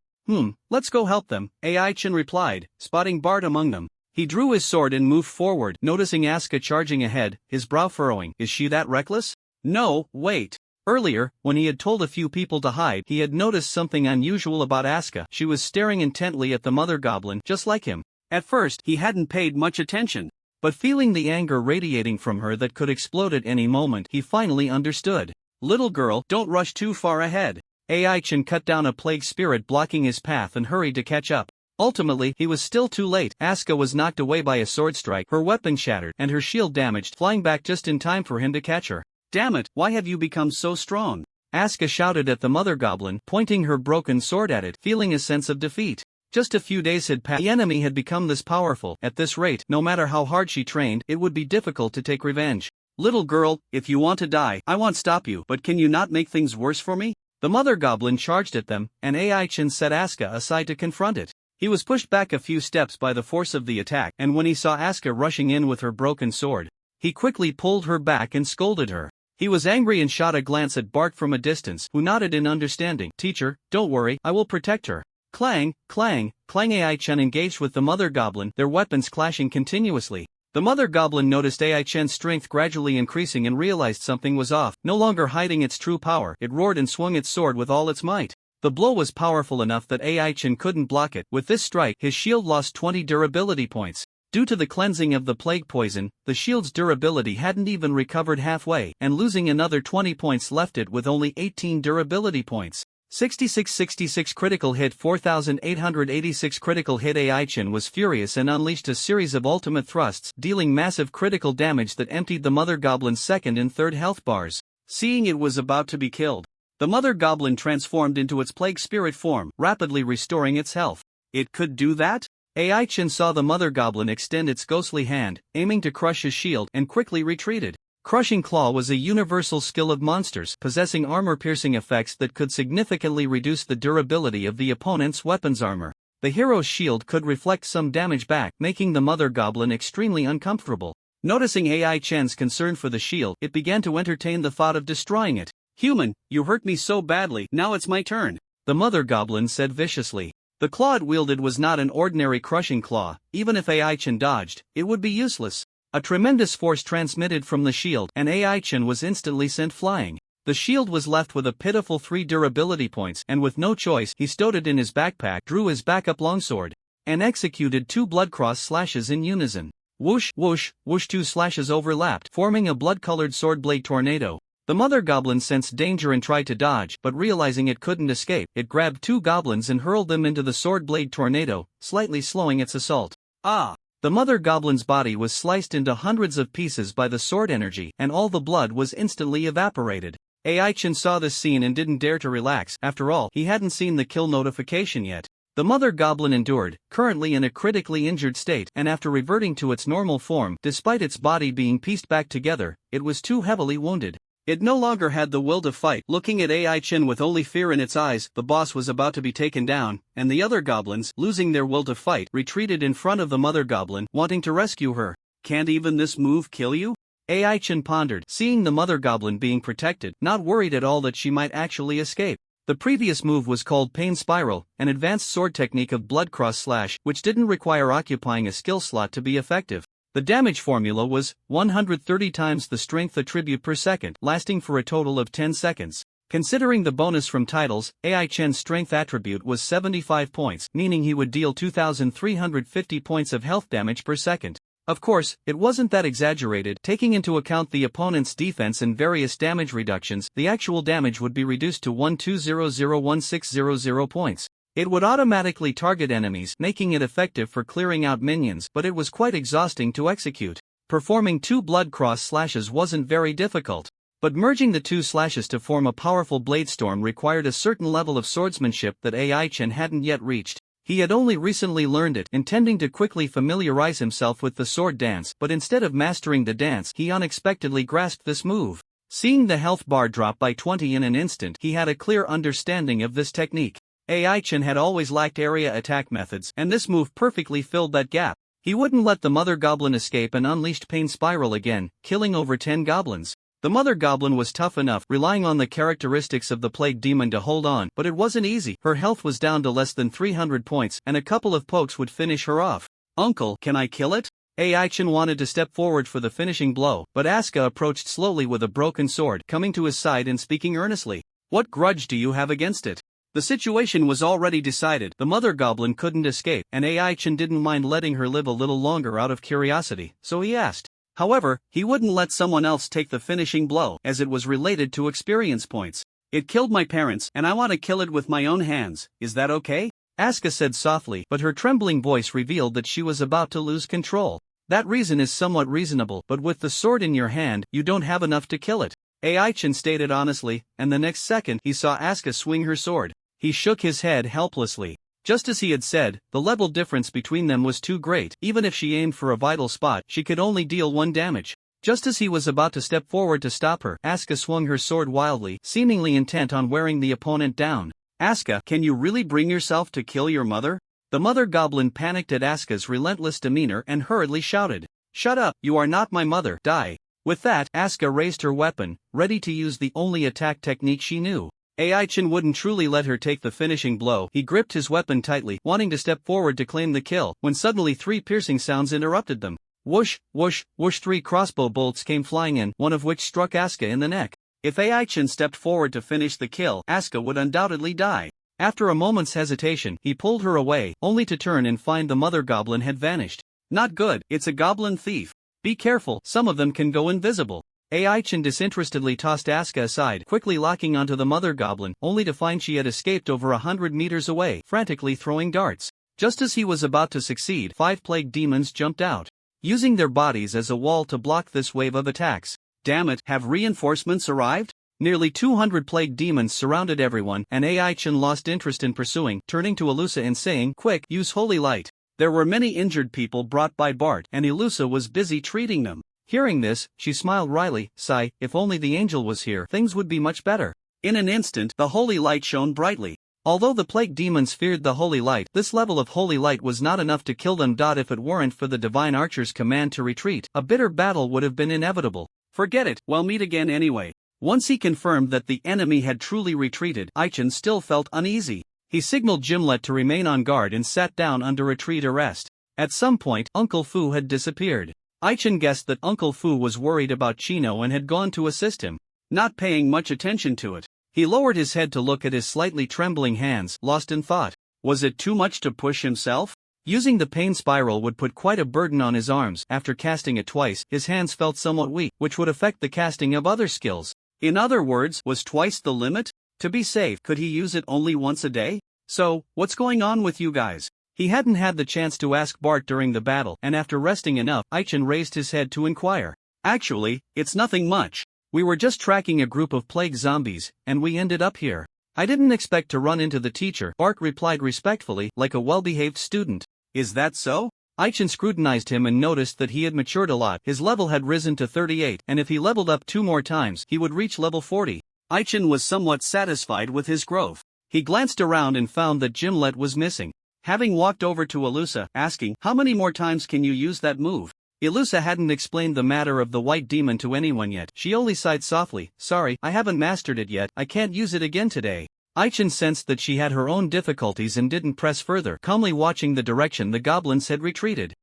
Let's go help them, Aichen replied, spotting Bart among them. He drew his sword and moved forward, noticing Aska charging ahead, his brow furrowing. Is she that reckless? No, wait. Earlier, when he had told a few people to hide, he had noticed something unusual about Aska. She was staring intently at the Mother Goblin, just like him. At first, he hadn't paid much attention. But feeling the anger radiating from her that could explode at any moment, he finally understood. Little girl, don't rush too far ahead. Aichen cut down a plague spirit blocking his path and hurried to catch up. Ultimately, he was still too late. Aska was knocked away by a sword strike, her weapon shattered, and her shield damaged, flying back just in time for him to catch her. Damn it, why have you become so strong? Aska shouted at the Mother Goblin, pointing her broken sword at it, feeling a sense of defeat. Just a few days had passed. The enemy had become this powerful. At this rate, no matter how hard she trained, it would be difficult to take revenge. Little girl, if you want to die, I won't stop you, but can you not make things worse for me? The Mother Goblin charged at them, and Aichen set Aska aside to confront it. He was pushed back a few steps by the force of the attack, and when he saw Aska rushing in with her broken sword, he quickly pulled her back and scolded her. He was angry and shot a glance at Bart from a distance, who nodded in understanding. Teacher, don't worry, I will protect her. Clang, clang, clang. Aichen engaged with the Mother Goblin, their weapons clashing continuously. The Mother Goblin noticed Aichen's strength gradually increasing and realized something was off. No longer hiding its true power, it roared and swung its sword with all its might. The blow was powerful enough that Aichen couldn't block it. With this strike, his shield lost 20 durability points. Due to the cleansing of the plague poison, the shield's durability hadn't even recovered halfway, and losing another 20 points left it with only 18 durability points. 6666 critical hit, 4886 critical hit. Aichen was furious and unleashed a series of ultimate thrusts, dealing massive critical damage that emptied the Mother Goblin's second and third health bars. Seeing it was about to be killed, the Mother Goblin transformed into its plague spirit form, rapidly restoring its health. It could do that? Aichen saw the Mother Goblin extend its ghostly hand, aiming to crush his shield, and quickly retreated. Crushing Claw was a universal skill of monsters, possessing armor-piercing effects that could significantly reduce the durability of the opponent's weapons armor. The hero's shield could reflect some damage back, making the Mother Goblin extremely uncomfortable. Noticing Aichen's concern for the shield, it began to entertain the thought of destroying it. Human, you hurt me so badly, now it's my turn, the Mother Goblin said viciously. The claw it wielded was not an ordinary crushing claw. Even if Aichen dodged, it would be useless. A tremendous force transmitted from the shield, and Aichen was instantly sent flying. The shield was left with a pitiful 3 durability points, and with no choice, he stowed it in his backpack, drew his backup longsword, and executed 2 blood-cross slashes in unison. Whoosh, whoosh, whoosh. 2 slashes overlapped, forming a blood-colored sword blade tornado. The Mother Goblin sensed danger and tried to dodge, but realizing it couldn't escape, it grabbed 2 goblins and hurled them into the sword blade tornado, slightly slowing its assault. Ah! The Mother Goblin's body was sliced into hundreds of pieces by the sword energy, and all the blood was instantly evaporated. Aichen saw this scene and didn't dare to relax. After all, he hadn't seen the kill notification yet. The Mother Goblin endured, currently in a critically injured state, and after reverting to its normal form, despite its body being pieced back together, it was too heavily wounded. It no longer had the will to fight. Looking at Aichen with only fear in its eyes, the boss was about to be taken down, and the other goblins, losing their will to fight, retreated in front of the Mother Goblin, wanting to rescue her. Can't even this move kill you? Ai-chan pondered, seeing the mother goblin being protected, not worried at all that she might actually escape. The previous move was called Pain Spiral, an advanced sword technique of Blood Cross Slash, which didn't require occupying a skill slot to be effective. The damage formula was 130 times the strength attribute per second, lasting for a total of 10 seconds. Considering the bonus from titles, Ai-chan's strength attribute was 75 points, meaning he would deal 2,350 points of health damage per second. Of course, it wasn't that exaggerated. Taking into account the opponent's defense and various damage reductions, the actual damage would be reduced to 12001600 points. It would automatically target enemies, making it effective for clearing out minions, but it was quite exhausting to execute. Performing 2 Blood Cross slashes wasn't very difficult. But merging the 2 slashes to form a powerful blade storm required a certain level of swordsmanship that Ai-chan hadn't yet reached. He had only recently learned it, intending to quickly familiarize himself with the sword dance, but instead of mastering the dance, he unexpectedly grasped this move. Seeing the health bar drop by 20 in an instant, he had a clear understanding of this technique. Ai-chan had always lacked area attack methods, and this move perfectly filled that gap. He wouldn't let the mother goblin escape and unleashed Pain Spiral again, killing over 10 goblins. The mother goblin was tough enough, relying on the characteristics of the plague demon to hold on, but it wasn't easy. Her health was down to less than 300 points, and a couple of pokes would finish her off. "Uncle, can I kill it?" Ai-chan wanted to step forward for the finishing blow, but Asuka approached slowly with a broken sword, coming to his side and speaking earnestly. "What grudge do you have against it?" The situation was already decided. The mother goblin couldn't escape, and Ai-chan didn't mind letting her live a little longer out of curiosity, so he asked. However, he wouldn't let someone else take the finishing blow, as it was related to experience points. "It killed my parents, and I want to kill it with my own hands. Is that okay?" Asuka said softly, but her trembling voice revealed that she was about to lose control. "That reason is somewhat reasonable, but with the sword in your hand, you don't have enough to kill it," Ai-chan stated honestly, and the next second he saw Asuka swing her sword. He shook his head helplessly. Just as he had said, the level difference between them was too great. Even if she aimed for a vital spot, she could only deal 1 damage. Just as he was about to step forward to stop her, Asuka swung her sword wildly, seemingly intent on wearing the opponent down. "Asuka, can you really bring yourself to kill your mother?" The mother goblin panicked at Asuka's relentless demeanor and hurriedly shouted. "Shut up, you are not my mother, die." With that, Asuka raised her weapon, ready to use the only attack technique she knew. Ai-chan wouldn't truly let her take the finishing blow. He gripped his weapon tightly, wanting to step forward to claim the kill, when suddenly 3 piercing sounds interrupted them. Whoosh, whoosh, whoosh. 3 crossbow bolts came flying in, one of which struck Asuka in the neck. If Ai-chan stepped forward to finish the kill, Asuka would undoubtedly die. After a moment's hesitation, he pulled her away, only to turn and find the mother goblin had vanished. "Not good, it's a goblin thief. Be careful, some of them can go invisible." Ai-chan disinterestedly tossed Asuka aside, quickly locking onto the mother goblin, only to find she had escaped over 100 meters away, frantically throwing darts. Just as he was about to succeed, 5 plague demons jumped out, using their bodies as a wall to block this wave of attacks. "Damn it, have reinforcements arrived?" Nearly 200 plague demons surrounded everyone, and Ai-chan lost interest in pursuing, turning to Ilusa and saying, "Quick, use holy light." There were many injured people brought by Bart, and Ilusa was busy treating them. Hearing this, she smiled wryly. "Sigh, if only the angel was here, things would be much better." In an instant, the holy light shone brightly. Although the plague demons feared the holy light, this level of holy light was not enough to kill them. If it weren't for the divine archer's command to retreat, a bitter battle would have been inevitable. "Forget it, we'll meet again anyway." Once he confirmed that the enemy had truly retreated, Ai-chan still felt uneasy. He signaled Gimlet to remain on guard and sat down under retreat arrest. At some point, Uncle Fu had disappeared. Ai-chan guessed that Uncle Fu was worried about Chino and had gone to assist him. Not paying much attention to it, he lowered his head to look at his slightly trembling hands, lost in thought. Was it too much to push himself? Using the pain spiral would put quite a burden on his arms. After casting it twice, his hands felt somewhat weak, which would affect the casting of other skills. In other words, was twice the limit? To be safe, could he use it only once a day? "So, what's going on with you guys?" He hadn't had the chance to ask Bart during the battle, and after resting enough, Ai-chan raised his head to inquire. "Actually, it's nothing much. We were just tracking a group of plague zombies, and we ended up here. I didn't expect to run into the teacher," Bart replied respectfully, like a well-behaved student. "Is that so?" Ai-chan scrutinized him and noticed that he had matured a lot. His level had risen to 38, and if he leveled up 2 more times, he would reach level 40. Ai-chan was somewhat satisfied with his growth. He glanced around and found that Gimlet was missing. Having walked over to Ilusa, asking, "How many more times can you use that move?" Ilusa hadn't explained the matter of the white demon to anyone yet. She only sighed softly, "Sorry, I haven't mastered it yet, I can't use it again today." Aichin sensed that she had her own difficulties and didn't press further, calmly watching the direction the goblins had retreated.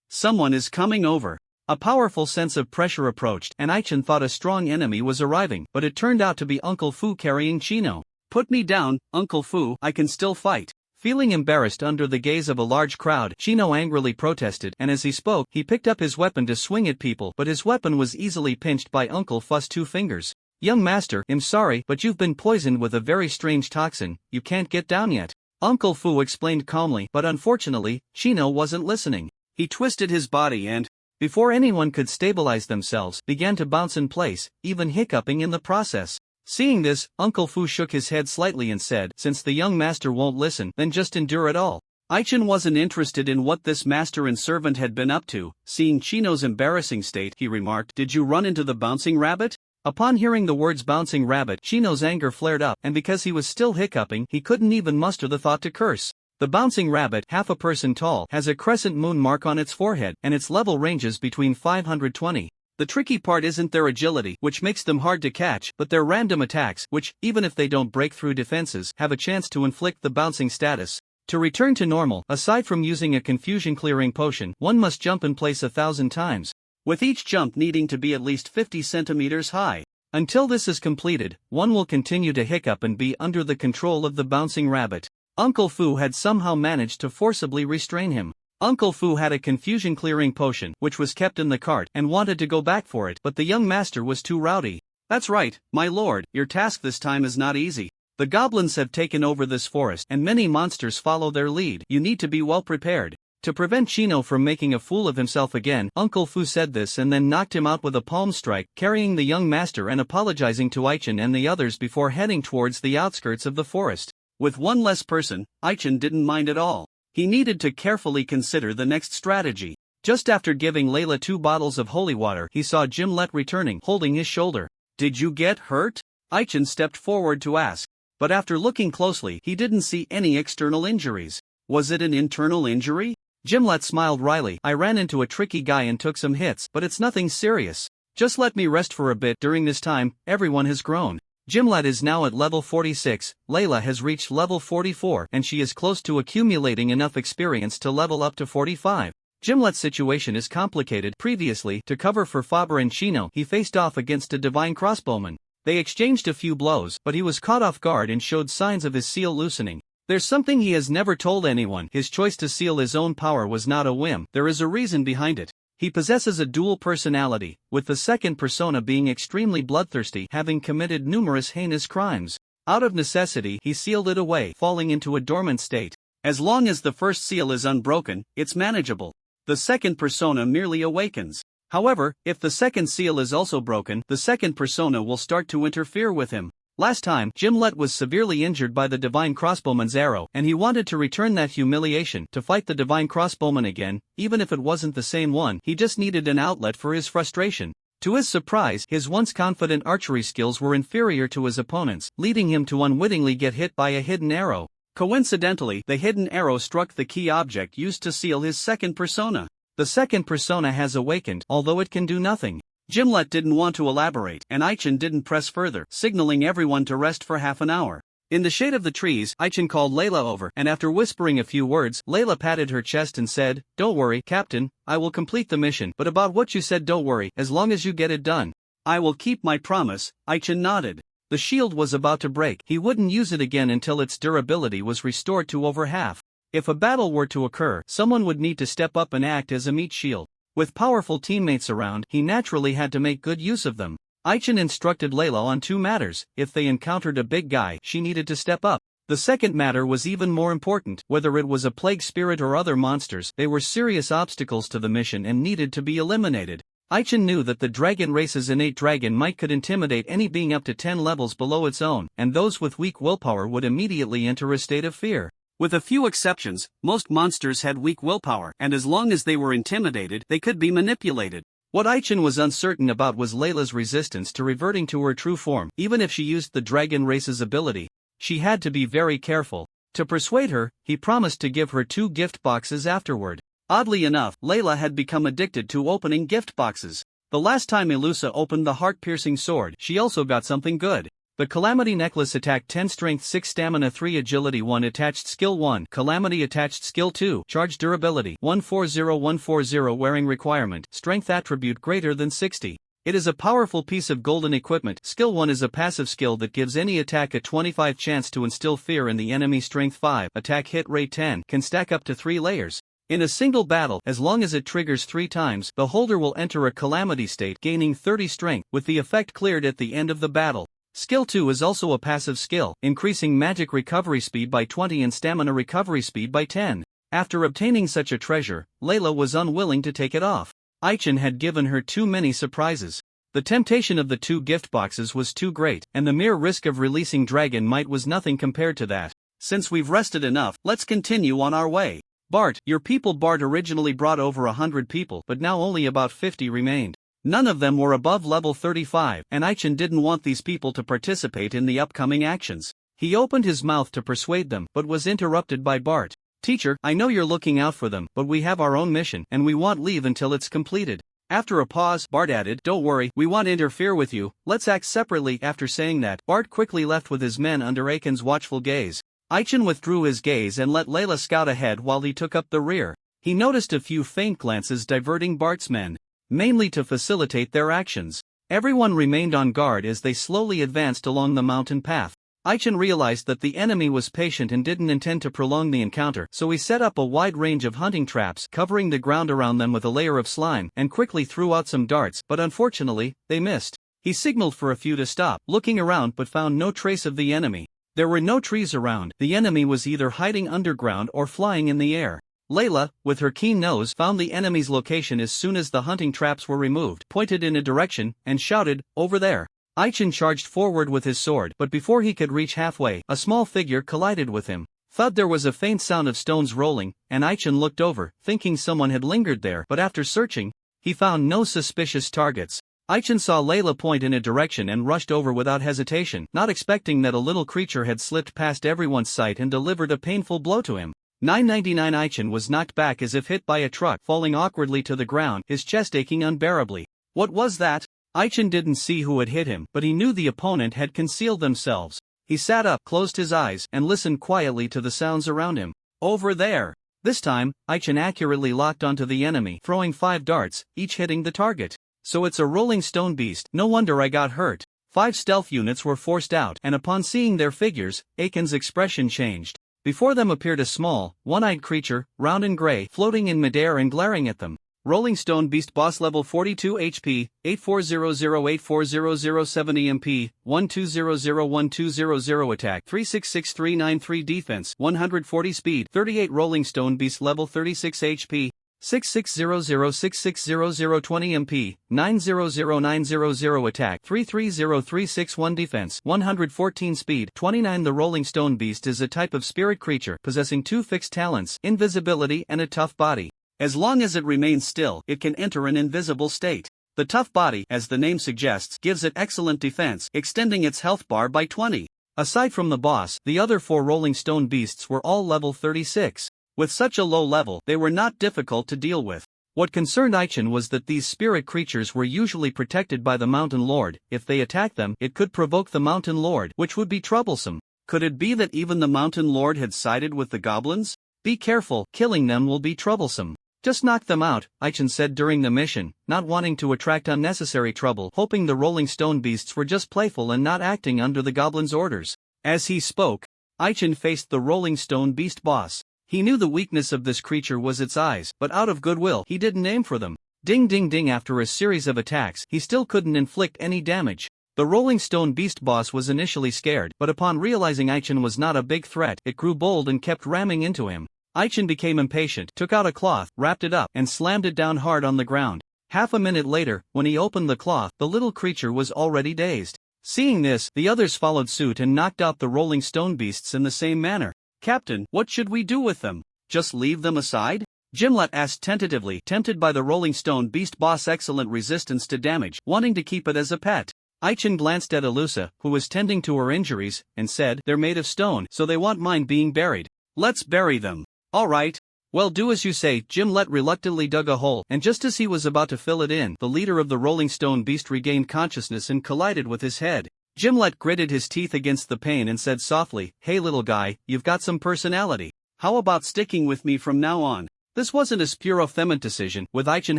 Someone is coming over. A powerful sense of pressure approached, and Aichin thought a strong enemy was arriving, but it turned out to be Uncle Fu carrying Chino. "Put me down, Uncle Fu, I can still fight." Feeling embarrassed under the gaze of a large crowd, Chino angrily protested, and as he spoke, he picked up his weapon to swing at people, but his weapon was easily pinched by Uncle Fu's 2 fingers. "Young master, I'm sorry, but you've been poisoned with a very strange toxin, you can't get down yet," Uncle Fu explained calmly, but unfortunately, Chino wasn't listening. He twisted his body and, before anyone could stabilize themselves, began to bounce in place, even hiccuping in the process. Seeing this, Uncle Fu shook his head slightly and said, "Since the young master won't listen, then just endure it all." Aichin wasn't interested in what this master and servant had been up to. Seeing Chino's embarrassing state, he remarked, "Did you run into the bouncing rabbit?" Upon hearing the words bouncing rabbit, Chino's anger flared up, and because he was still hiccuping, he couldn't even muster the thought to curse. The bouncing rabbit, half a person tall, has a crescent moon mark on its forehead, and its level ranges between 520. The tricky part isn't their agility, which makes them hard to catch, but their random attacks, which, even if they don't break through defenses, have a chance to inflict the bouncing status. To return to normal, aside from using a confusion-clearing potion, one must jump in place 1,000 times, with each jump needing to be at least 50 centimeters high. Until this is completed, one will continue to hiccup and be under the control of the bouncing rabbit. Uncle Fu had somehow managed to forcibly restrain him. Uncle Fu had a confusion-clearing potion, which was kept in the cart, and wanted to go back for it, but the young master was too rowdy. "That's right, my lord, your task this time is not easy. The goblins have taken over this forest, and many monsters follow their lead. You need to be well prepared." To prevent Chino from making a fool of himself again, Uncle Fu said this and then knocked him out with a palm strike, carrying the young master and apologizing to Aichin and the others before heading towards the outskirts of the forest. With one less person, Aichin didn't mind at all. He needed to carefully consider the next strategy. Just after giving Layla 2 bottles of holy water, he saw Gimlet returning, holding his shoulder. "Did you get hurt?" Aichin stepped forward to ask. But after looking closely, he didn't see any external injuries. Was it an internal injury? Gimlet smiled wryly. "I ran into a tricky guy and took some hits, but it's nothing serious. Just let me rest for a bit." During this time, everyone has grown. Gimlet is now at level 46, Layla has reached level 44, and she is close to accumulating enough experience to level up to 45. Gimlet's situation is complicated. Previously, to cover for Faber and Chino, he faced off against a divine crossbowman. They exchanged a few blows, but he was caught off guard and showed signs of his seal loosening. There's something he has never told anyone. His choice to seal his own power was not a whim, there is a reason behind it. He possesses a dual personality, with the second persona being extremely bloodthirsty, having committed numerous heinous crimes. Out of necessity, he sealed it away, falling into a dormant state. As long as the first seal is unbroken, it's manageable. The second persona merely awakens. However, if the second seal is also broken, the second persona will start to interfere with him. Last time, Gimlet was severely injured by the divine crossbowman's arrow, and he wanted to return that humiliation to fight the divine crossbowman again, even if it wasn't the same one. He just needed an outlet for his frustration. To his surprise, his once confident archery skills were inferior to his opponent's, leading him to unwittingly get hit by a hidden arrow. Coincidentally, the hidden arrow struck the key object used to seal his second persona. The second persona has awakened, although it can do nothing. Gimlet didn't want to elaborate, and Aichin didn't press further, signaling everyone to rest for half an hour. In the shade of the trees, Aichin called Layla over, and after whispering a few words, Layla patted her chest and said, "Don't worry, Captain, I will complete the mission, but about what you said don't worry, as long as you get it done." "I will keep my promise," Aichin nodded. The shield was about to break. He wouldn't use it again until its durability was restored to over half. If a battle were to occur, someone would need to step up and act as a meat shield. With powerful teammates around, he naturally had to make good use of them. Aichin instructed Layla on 2 matters. If they encountered a big guy, she needed to step up. The second matter was even more important. Whether it was a plague spirit or other monsters, they were serious obstacles to the mission and needed to be eliminated. Aichin knew that the dragon race's innate dragon might could intimidate any being up to 10 levels below its own, and those with weak willpower would immediately enter a state of fear. With a few exceptions, most monsters had weak willpower, and as long as they were intimidated, they could be manipulated. What Aichin was uncertain about was Layla's resistance to reverting to her true form. Even if she used the dragon race's ability, she had to be very careful. To persuade her, he promised to give her 2 gift boxes afterward. Oddly enough, Layla had become addicted to opening gift boxes. The last time Elusa opened the heart-piercing sword, she also got something good. The Calamity Necklace attack 10 Strength 6 Stamina 3 Agility 1 Attached Skill 1 Calamity Attached Skill 2 Charge Durability 140140 Wearing Requirement Strength Attribute greater than 60. It is a powerful piece of golden equipment. Skill 1 is a passive skill that gives any attack a 25 chance to instill fear in the enemy. Strength 5 Attack hit rate 10 can stack up to 3 layers. In a single battle, as long as it triggers 3 times, the holder will enter a calamity state gaining 30 strength, with the effect cleared at the end of the battle. Skill 2 is also a passive skill, increasing magic recovery speed by 20 and stamina recovery speed by 10. After obtaining such a treasure, Layla was unwilling to take it off. Aichen had given her too many surprises. The temptation of the 2 gift boxes was too great, and the mere risk of releasing Dragon Might was nothing compared to that. Since we've rested enough, let's continue on our way. Bart, your people. Bart originally brought over 100 people, but now only about 50 remained. None of them were above level 35, and Aichen didn't want these people to participate in the upcoming actions. He opened his mouth to persuade them, but was interrupted by Bart. Teacher, I know you're looking out for them, but we have our own mission, and we won't leave until it's completed. After a pause, Bart added, Don't worry, we won't interfere with you, let's act separately. After saying that, Bart quickly left with his men under Aiken's watchful gaze. Aichen withdrew his gaze and let Layla scout ahead while he took up the rear. He noticed a few faint glances diverting Bart's men, mainly to facilitate their actions. Everyone remained on guard as they slowly advanced along the mountain path. Aichen realized that the enemy was patient and didn't intend to prolong the encounter, so he set up a wide range of hunting traps, covering the ground around them with a layer of slime, and quickly threw out some darts, but unfortunately, they missed. He signaled for a few to stop, looking around but found no trace of the enemy. There were no trees around. The enemy was either hiding underground or flying in the air. Layla, with her keen nose, found the enemy's location as soon as the hunting traps were removed, pointed in a direction, and shouted, Over there. Aichen charged forward with his sword, but before he could reach halfway, a small figure collided with him. Thud. There was a faint sound of stones rolling, and Aichen looked over, thinking someone had lingered there, but after searching, he found no suspicious targets. Aichen saw Layla point in a direction and rushed over without hesitation, not expecting that a little creature had slipped past everyone's sight and delivered a painful blow to him. 999 Aichen was knocked back as if hit by a truck, falling awkwardly to the ground, his chest aching unbearably. What was that? Aichen didn't see who had hit him, but he knew the opponent had concealed themselves. He sat up, closed his eyes, and listened quietly to the sounds around him. Over there! This time, Aichen accurately locked onto the enemy, throwing 5 darts, each hitting the target. So it's a rolling stone beast, no wonder I got hurt. 5 stealth units were forced out, and upon seeing their figures, Aiken's expression changed. Before them appeared a small, one-eyed creature, round and gray, floating in midair and glaring at them. Rolling Stone Beast Boss Level 42 HP, 8400-8400-70 MP, 1200-1200 Attack, 366393 Defense, 140 Speed, 38 Rolling Stone Beast Level 36 HP, 6600-6600-20 MP, 900900 Attack, 330361 Defense, 114 Speed, 29 The Rolling Stone Beast is a type of spirit creature possessing 2 fixed talents, invisibility and a tough body. As long as it remains still, it can enter an invisible state. The tough body, as the name suggests, gives it excellent defense, extending its health bar by 20. Aside from the boss, the other 4 Rolling Stone Beasts were all level 36. With such a low level, they were not difficult to deal with. What concerned Aichen was that these spirit creatures were usually protected by the Mountain Lord. If they attacked them, it could provoke the Mountain Lord, which would be troublesome. Could it be that even the Mountain Lord had sided with the goblins? Be careful, killing them will be troublesome. Just knock them out, Aichen said during the mission, not wanting to attract unnecessary trouble, hoping the Rolling Stone Beasts were just playful and not acting under the goblin's orders. As he spoke, Aichen faced the Rolling Stone Beast boss. He knew the weakness of this creature was its eyes, but out of goodwill, he didn't aim for them. Ding ding ding. After a series of attacks, he still couldn't inflict any damage. The Rolling Stone Beast boss was initially scared, but upon realizing Aichen was not a big threat, it grew bold and kept ramming into him. Aichen became impatient, took out a cloth, wrapped it up, and slammed it down hard on the ground. Half a minute later, when he opened the cloth, the little creature was already dazed. Seeing this, the others followed suit and knocked out the Rolling Stone Beasts in the same manner. Captain, what should we do with them? Just leave them aside? Gimlet asked tentatively, tempted by the Rolling Stone Beast boss' excellent resistance to damage, wanting to keep it as a pet. Aichen glanced at Elusa, who was tending to her injuries, and said, They're made of stone, so they won't mind being buried. Let's bury them. All right. Well, do as you say. Gimlet reluctantly dug a hole, and just as he was about to fill it in, the leader of the Rolling Stone beast regained consciousness and collided with his head. Gimlet gritted his teeth against the pain and said softly, "Hey little guy, you've got some personality. How about sticking with me from now on?" This wasn't a pure Themant decision, with Aichin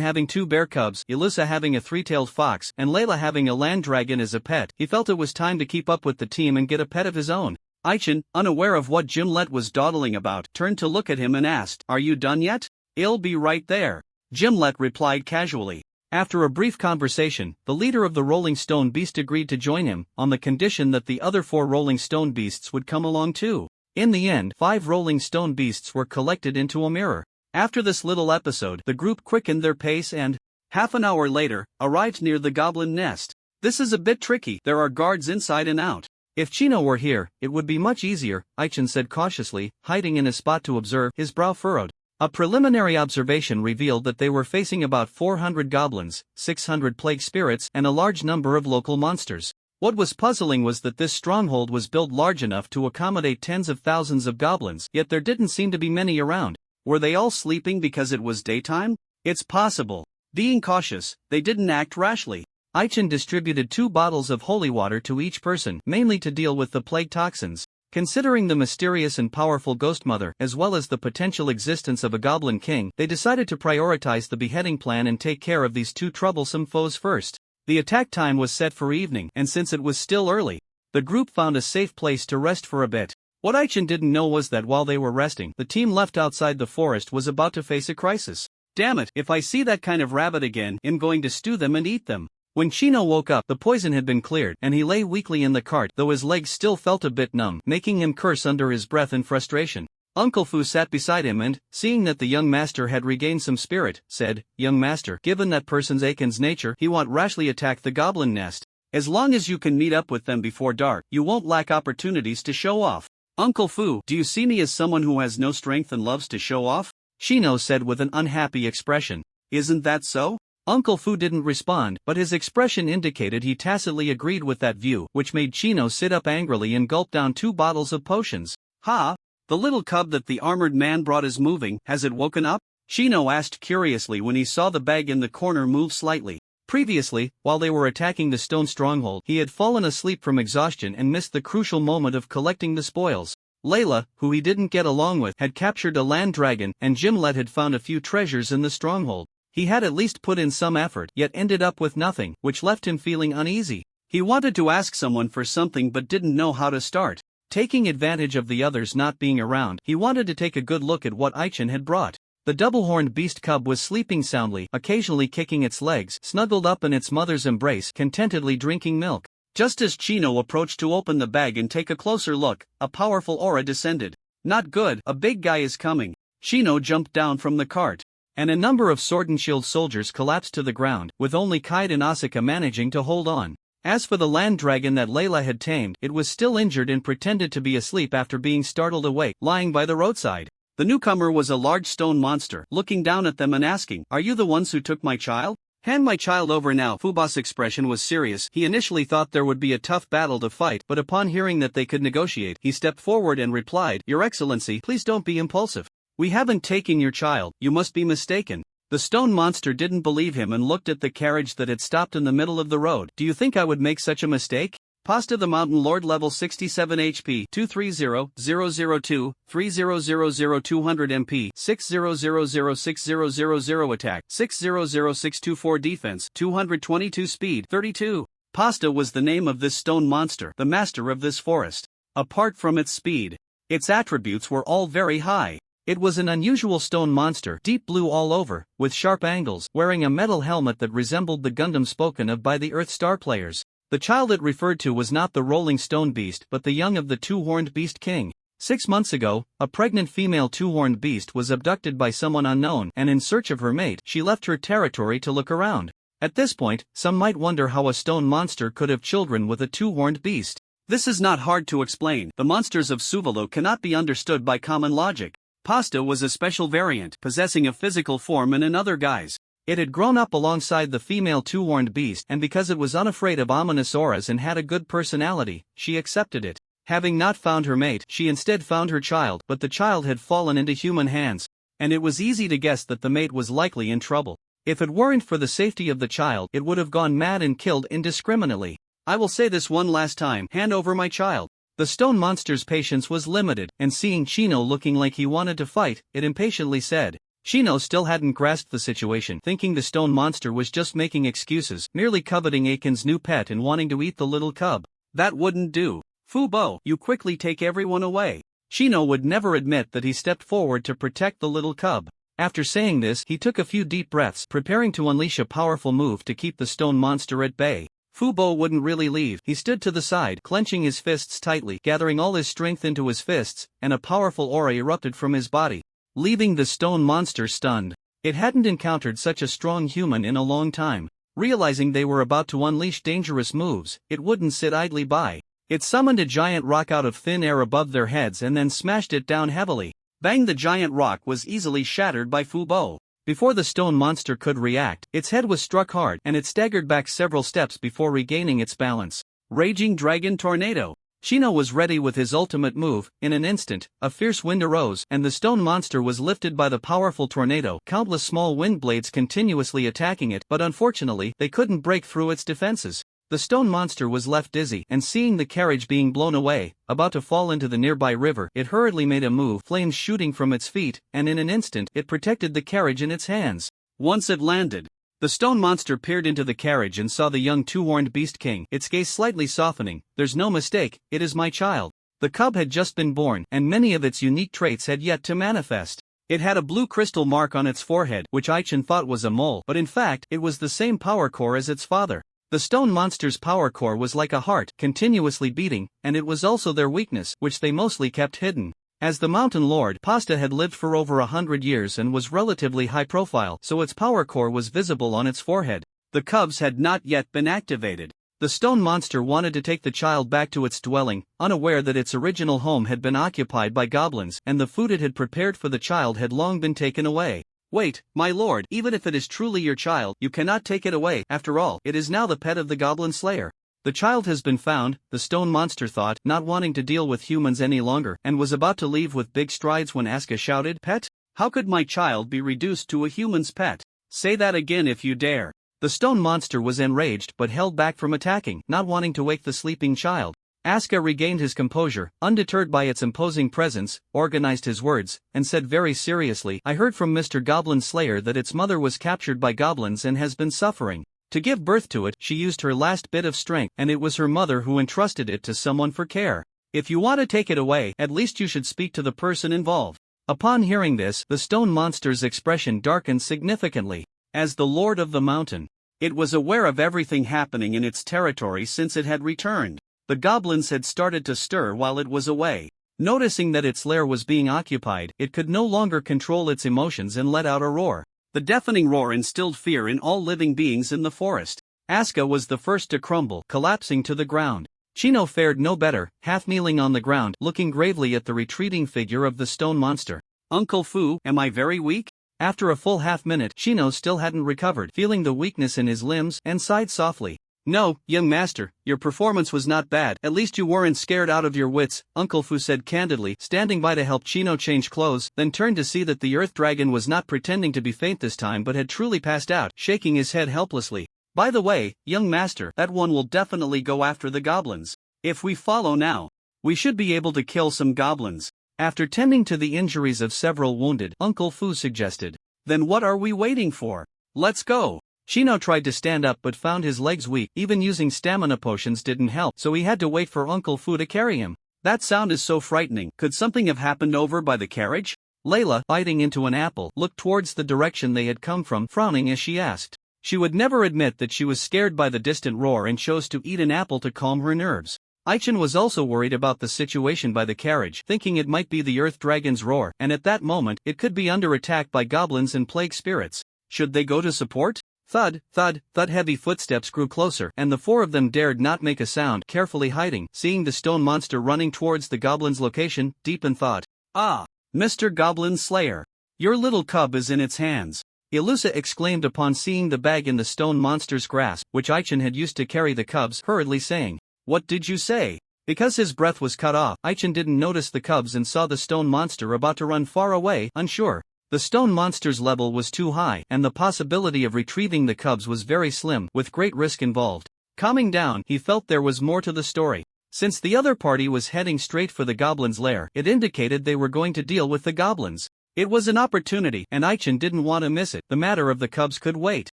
having 2 bear cubs, Ilusa having a 3-tailed fox, and Layla having a land dragon as a pet. He felt it was time to keep up with the team and get a pet of his own. Aichin, unaware of what Gimlet was dawdling about, turned to look at him and asked, "Are you done yet?" "I'll be right there," Gimlet replied casually. After a brief conversation, the leader of the Rolling Stone Beast agreed to join him, on the condition that the other 4 Rolling Stone Beasts would come along too. In the end, 5 Rolling Stone Beasts were collected into a mirror. After this little episode, the group quickened their pace and, half an hour later, arrived near the goblin nest. "This is a bit tricky, there are guards inside and out. If Chino were here, it would be much easier," Aichin said cautiously, hiding in a spot to observe, his brow furrowed. A preliminary observation revealed that they were facing about 400 goblins, 600 plague spirits, and a large number of local monsters. What was puzzling was that this stronghold was built large enough to accommodate tens of thousands of goblins, yet there didn't seem to be many around. Were they all sleeping because it was daytime? It's possible. Being cautious, they didn't act rashly. Aichin distributed 2 bottles of holy water to each person, mainly to deal with the plague toxins. Considering the mysterious and powerful Ghost Mother, as well as the potential existence of a Goblin King, they decided to prioritize the beheading plan and take care of these 2 troublesome foes first. The attack time was set for evening, and since it was still early, the group found a safe place to rest for a bit. What Aichin didn't know was that while they were resting, the team left outside the forest was about to face a crisis. "Damn it, if I see that kind of rabbit again, I'm going to stew them and eat them." When Chino woke up, the poison had been cleared, and he lay weakly in the cart, though his legs still felt a bit numb, making him curse under his breath in frustration. Uncle Fu sat beside him and, seeing that the young master had regained some spirit, said, "Young master, given that person's Aiken's nature, he won't rashly attack the goblin nest. As long as you can meet up with them before dark, you won't lack opportunities to show off." "Uncle Fu, do you see me as someone who has no strength and loves to show off?" Chino said with an unhappy expression. "Isn't that so?" Uncle Fu didn't respond, but his expression indicated he tacitly agreed with that view, which made Chino sit up angrily and gulp down 2 bottles of potions. "Ha! The little cub that the armored man brought is moving, has it woken up?" Chino asked curiously when he saw the bag in the corner move slightly. Previously, while they were attacking the stone stronghold, he had fallen asleep from exhaustion and missed the crucial moment of collecting the spoils. Layla, who he didn't get along with, had captured a land dragon, and Gimlet had found a few treasures in the stronghold. He had at least put in some effort, yet ended up with nothing, which left him feeling uneasy. He wanted to ask someone for something but didn't know how to start. Taking advantage of the others not being around, he wanted to take a good look at what Aichin had brought. The double-horned beast cub was sleeping soundly, occasionally kicking its legs, snuggled up in its mother's embrace, contentedly drinking milk. Just as Chino approached to open the bag and take a closer look, a powerful aura descended. "Not good, a big guy is coming." Chino jumped down from the cart, and a number of sword and shield soldiers collapsed to the ground, with only Kaid and Asuka managing to hold on. As for the land dragon that Layla had tamed, it was still injured and pretended to be asleep after being startled awake, lying by the roadside. The newcomer was a large stone monster, looking down at them and asking, "Are you the ones who took my child? Hand my child over now." Fuba's expression was serious. He initially thought there would be a tough battle to fight, but upon hearing that they could negotiate, he stepped forward and replied, "Your Excellency, please don't be impulsive. We haven't taken your child, you must be mistaken." The stone monster didn't believe him and looked at the carriage that had stopped in the middle of the road. "Do you think I would make such a mistake?" Pasta the Mountain Lord level 67 HP 230002 3000 200 MP 60006000 attack 600624 defense 222 speed 32. Pasta was the name of this stone monster, the master of this forest. Apart from its speed, its attributes were all very high. It was an unusual stone monster, deep blue all over, with sharp angles, wearing a metal helmet that resembled the Gundam spoken of by the Earth Star players. The child it referred to was not the Rolling Stone Beast but the young of the Two-Horned Beast King. 6 months ago, a pregnant female two-horned beast was abducted by someone unknown, and in search of her mate, she left her territory to look around. At this point, some might wonder how a stone monster could have children with a two-horned beast. This is not hard to explain. The monsters of Suvalo cannot be understood by common logic. Pasta was a special variant, possessing a physical form in another guise. It had grown up alongside the female two-horned beast, and because it was unafraid of ominous auras and had a good personality, she accepted it. Having not found her mate, she instead found her child, but the child had fallen into human hands. and it was easy to guess that the mate was likely in trouble. If it weren't for the safety of the child, it would have gone mad and killed indiscriminately. I will say this one last time, hand over my child. The stone monster's patience was limited, and seeing Chino looking like he wanted to fight, it impatiently said. Chino still hadn't grasped the situation, thinking the stone monster was just making excuses, merely coveting Aiken's new pet and wanting to eat the little cub. That wouldn't do. Fu Bo, you quickly take everyone away. Chino would never admit that he stepped forward to protect the little cub. After saying this, he took a few deep breaths, preparing to unleash a powerful move to keep the stone monster at bay. Fu Bo wouldn't really leave. He stood to the side, clenching his fists tightly, gathering all his strength into his fists, and a powerful aura erupted from his body, leaving the stone monster stunned. It hadn't encountered such a strong human in a long time. Realizing they were about to unleash dangerous moves, it wouldn't sit idly by. It summoned a giant rock out of thin air above their heads and then smashed it down heavily. Bang! The giant rock was easily shattered by Fu Bo. Before the stone monster could react, its head was struck hard and it staggered back several steps before regaining its balance. Raging Dragon Tornado. Chino was ready with his ultimate move. In an instant, a fierce wind arose and the stone monster was lifted by the powerful tornado, countless small wind blades continuously attacking it, but unfortunately, they couldn't break through its defenses. The stone monster was left dizzy, and seeing the carriage being blown away, about to fall into the nearby river, it hurriedly made a move, flames shooting from its feet, and in an instant, it protected the carriage in its hands. Once it landed, the stone monster peered into the carriage and saw the young two-horned beast king, its gaze slightly softening. There's no mistake, it is my child. The cub had just been born, and many of its unique traits had yet to manifest. It had a blue crystal mark on its forehead, which Aichen thought was a mole, but in fact, it was the same power core as its father. The stone monster's power core was like a heart, continuously beating, and it was also their weakness, which they mostly kept hidden. As the Mountain Lord, Pasta had lived for over 100 years and was relatively high profile, so its power core was visible on its forehead. The cubs had not yet been activated. The stone monster wanted to take the child back to its dwelling, unaware that its original home had been occupied by goblins and the food it had prepared for the child had long been taken away. Wait, my lord, even if it is truly your child, you cannot take it away. After all, it is now the pet of the Goblin Slayer. The child has been found, the stone monster thought, not wanting to deal with humans any longer, and was about to leave with big strides when Aska shouted, "Pet? How could my child be reduced to a human's pet? Say that again if you dare." The stone monster was enraged but held back from attacking, not wanting to wake the sleeping child. Aska regained his composure, undeterred by its imposing presence, organized his words, and said very seriously, "I heard from Mr. Goblin Slayer that its mother was captured by goblins and has been suffering. To give birth to it, she used her last bit of strength, and it was her mother who entrusted it to someone for care. If you want to take it away, at least you should speak to the person involved." Upon hearing this, the stone monster's expression darkened significantly. As the Lord of the Mountain, it was aware of everything happening in its territory since it had returned. The goblins had started to stir while it was away. Noticing that its lair was being occupied, it could no longer control its emotions and let out a roar. The deafening roar instilled fear in all living beings in the forest. Aska was the first to crumble, collapsing to the ground. Chino fared no better, half kneeling on the ground, looking gravely at the retreating figure of the stone monster. "Uncle Fu, am I very weak?" After a full half-minute, Chino still hadn't recovered, feeling the weakness in his limbs, and sighed softly. "No, young master, your performance was not bad. At least you weren't scared out of your wits," Uncle Fu said candidly, standing by to help Chino change clothes, then turned to see that the earth dragon was not pretending to be faint this time but had truly passed out, shaking his head helplessly. "By the way, young master, that one will definitely go after the goblins. If we follow now, we should be able to kill some goblins." After tending to the injuries of several wounded, Uncle Fu suggested, "Then what are we waiting for? Let's go." Chino tried to stand up but found his legs weak. Even using stamina potions didn't help, so he had to wait for Uncle Fu to carry him. "That sound is so frightening. Could something have happened over by the carriage?" Layla, biting into an apple, looked towards the direction they had come from, frowning as she asked. She would never admit that she was scared by the distant roar and chose to eat an apple to calm her nerves. Aichen was also worried about the situation by the carriage, thinking it might be the earth dragon's roar, and at that moment, it could be under attack by goblins and plague spirits. Should they go to support? Thud, thud, thud. Heavy footsteps grew closer, and the four of them dared not make a sound, carefully hiding. Seeing the stone monster running towards the goblin's location, deep in thought. "Ah, Mr. Goblin Slayer. Your little cub is in its hands," Ilusa exclaimed upon seeing the bag in the stone monster's grasp, which Aichen had used to carry the cubs, hurriedly saying, "What did you say?" Because his breath was cut off, Aichen didn't notice the cubs and saw the stone monster about to run far away, unsure. The stone monster's level was too high, and the possibility of retrieving the cubs was very slim, with great risk involved. Calming down, he felt there was more to the story. Since the other party was heading straight for the goblins' lair, it indicated they were going to deal with the goblins. It was an opportunity, and Aichen didn't want to miss it. The matter of the cubs could wait.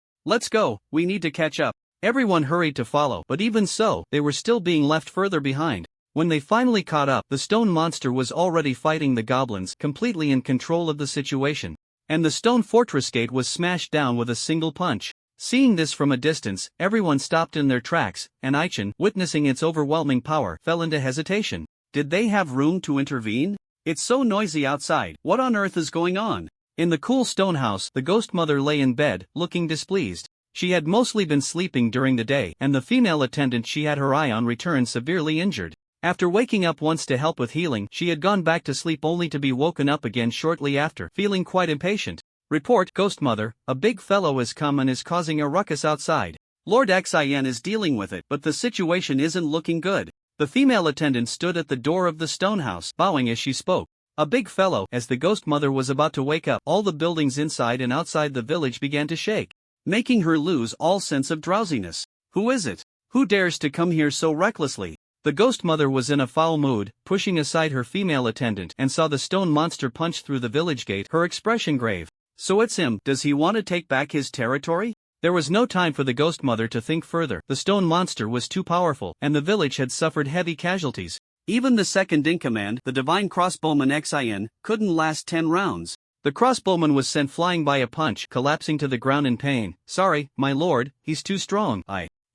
Let's go, we need to catch up. Everyone hurried to follow, but even so, they were still being left further behind. When they finally caught up, the stone monster was already fighting the goblins, completely in control of the situation. And the stone fortress gate was smashed down with a single punch. Seeing this from a distance, everyone stopped in their tracks, and Aichen, witnessing its overwhelming power, fell into hesitation. Did they have room to intervene? It's so noisy outside, what on earth is going on? In the cool stone house, the ghost mother lay in bed, looking displeased. She had mostly been sleeping during the day, and the female attendant she had her eye on returned severely injured. After waking up once to help with healing, she had gone back to sleep only to be woken up again shortly after, feeling quite impatient. Report, Ghost Mother, a big fellow has come and is causing a ruckus outside. Lord Xin is dealing with it, but the situation isn't looking good. The female attendant stood at the door of the stone house, bowing as she spoke. A big fellow. As the Ghost Mother was about to wake up, all the buildings inside and outside the village began to shake, making her lose all sense of drowsiness. Who is it? Who dares to come here so recklessly? The Ghost Mother was in a foul mood, pushing aside her female attendant, and saw the stone monster punch through the village gate, her expression grave. So it's him. Does he want to take back his territory? There was no time for the Ghost Mother to think further. The stone monster was too powerful, and the village had suffered heavy casualties. Even the second-in-command, the divine crossbowman Xin, couldn't last 10 rounds. The crossbowman was sent flying by a punch, collapsing to the ground in pain. Sorry, my lord, he's too strong.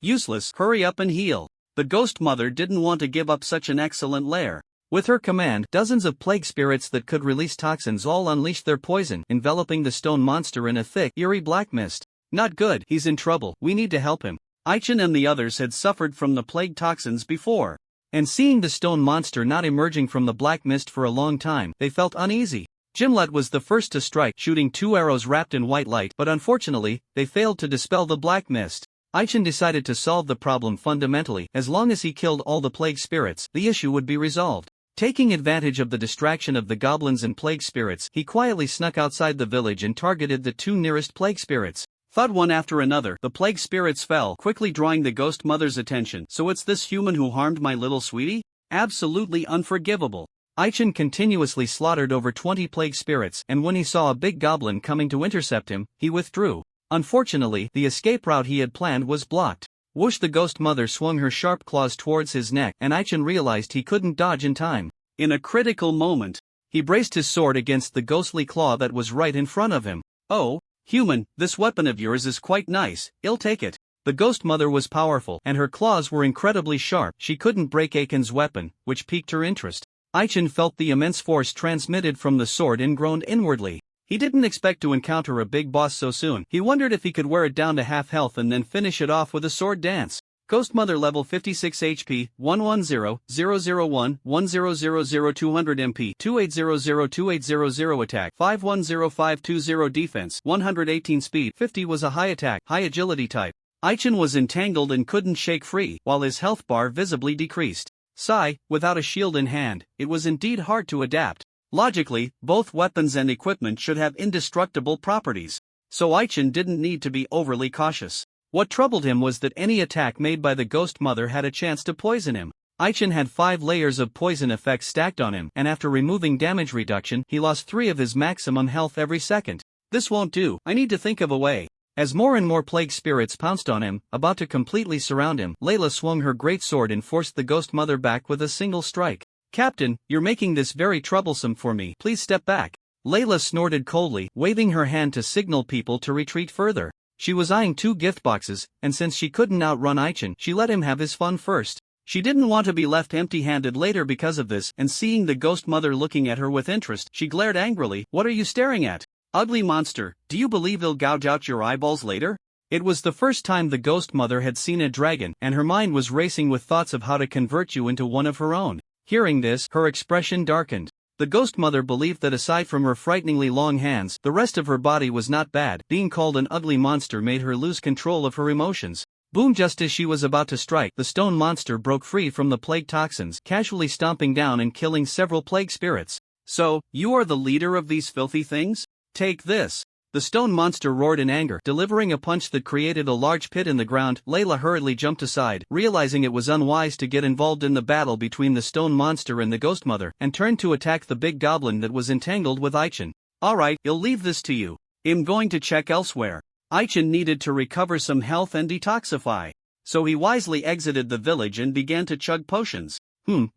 Useless, hurry up and heal. The Ghost Mother didn't want to give up such an excellent lair. With her command, dozens of plague spirits that could release toxins all unleashed their poison, enveloping the stone monster in a thick, eerie black mist. Not good, he's in trouble, we need to help him. Aichen and the others had suffered from the plague toxins before. And seeing the stone monster not emerging from the black mist for a long time, they felt uneasy. Gimlet was the first to strike, shooting 2 arrows wrapped in white light, but unfortunately, they failed to dispel the black mist. Aichen decided to solve the problem fundamentally. As long as he killed all the plague spirits, the issue would be resolved. Taking advantage of the distraction of the goblins and plague spirits, he quietly snuck outside the village and targeted the 2 nearest plague spirits. Thud one after another, the plague spirits fell, quickly drawing the Ghost Mother's attention. So it's this human who harmed my little sweetie? Absolutely unforgivable. Aichen continuously slaughtered over 20 plague spirits, and when he saw a big goblin coming to intercept him, he withdrew. Unfortunately, the escape route he had planned was blocked. Whoosh! The Ghost Mother swung her sharp claws towards his neck, and Aichen realized he couldn't dodge in time. In a critical moment, he braced his sword against the ghostly claw that was right in front of him. Oh, human, this weapon of yours is quite nice, I'll take it. The Ghost Mother was powerful, and her claws were incredibly sharp. She couldn't break Aiken's weapon, which piqued her interest. Aichen felt the immense force transmitted from the sword and groaned inwardly. He didn't expect to encounter a big boss so soon. He wondered if he could wear it down to half health and then finish it off with a sword dance. Ghost Mother level 56 HP, 110-001-1000 200 MP, 2800-2800 attack, 510520 defense, 118 speed, 50 was a high attack, high agility type. Aichen was entangled and couldn't shake free, while his health bar visibly decreased. Sigh, without a shield in hand, it was indeed hard to adapt. Logically, both weapons and equipment should have indestructible properties. So Aichen didn't need to be overly cautious. What troubled him was that any attack made by the Ghost Mother had a chance to poison him. Aichen had 5 layers of poison effects stacked on him, and after removing damage reduction, he lost 3 of his maximum health every second. This won't do, I need to think of a way. As more and more plague spirits pounced on him, about to completely surround him, Layla swung her great sword and forced the Ghost Mother back with a single strike. Captain, you're making this very troublesome for me, please step back. Layla snorted coldly, waving her hand to signal people to retreat further. She was eyeing 2 gift boxes, and since she couldn't outrun Aichen, she let him have his fun first. She didn't want to be left empty-handed later because of this, and seeing the Ghost Mother looking at her with interest, she glared angrily. What are you staring at? Ugly monster, do you believe he'll gouge out your eyeballs later? It was the first time the Ghost Mother had seen a dragon, and her mind was racing with thoughts of how to convert you into one of her own. Hearing this, her expression darkened. The Ghost Mother believed that aside from her frighteningly long hands, the rest of her body was not bad. Being called an ugly monster made her lose control of her emotions. Boom! Just as she was about to strike, the stone monster broke free from the plague toxins, casually stomping down and killing several plague spirits. So, you are the leader of these filthy things? Take this. The stone monster roared in anger, delivering a punch that created a large pit in the ground. Layla hurriedly jumped aside, realizing it was unwise to get involved in the battle between the stone monster and the ghost mother, and turned to attack the big goblin that was entangled with Aichin. Alright, I'll leave this to you. I'm going to check elsewhere. Aichin needed to recover some health and detoxify. So he wisely exited the village and began to chug potions.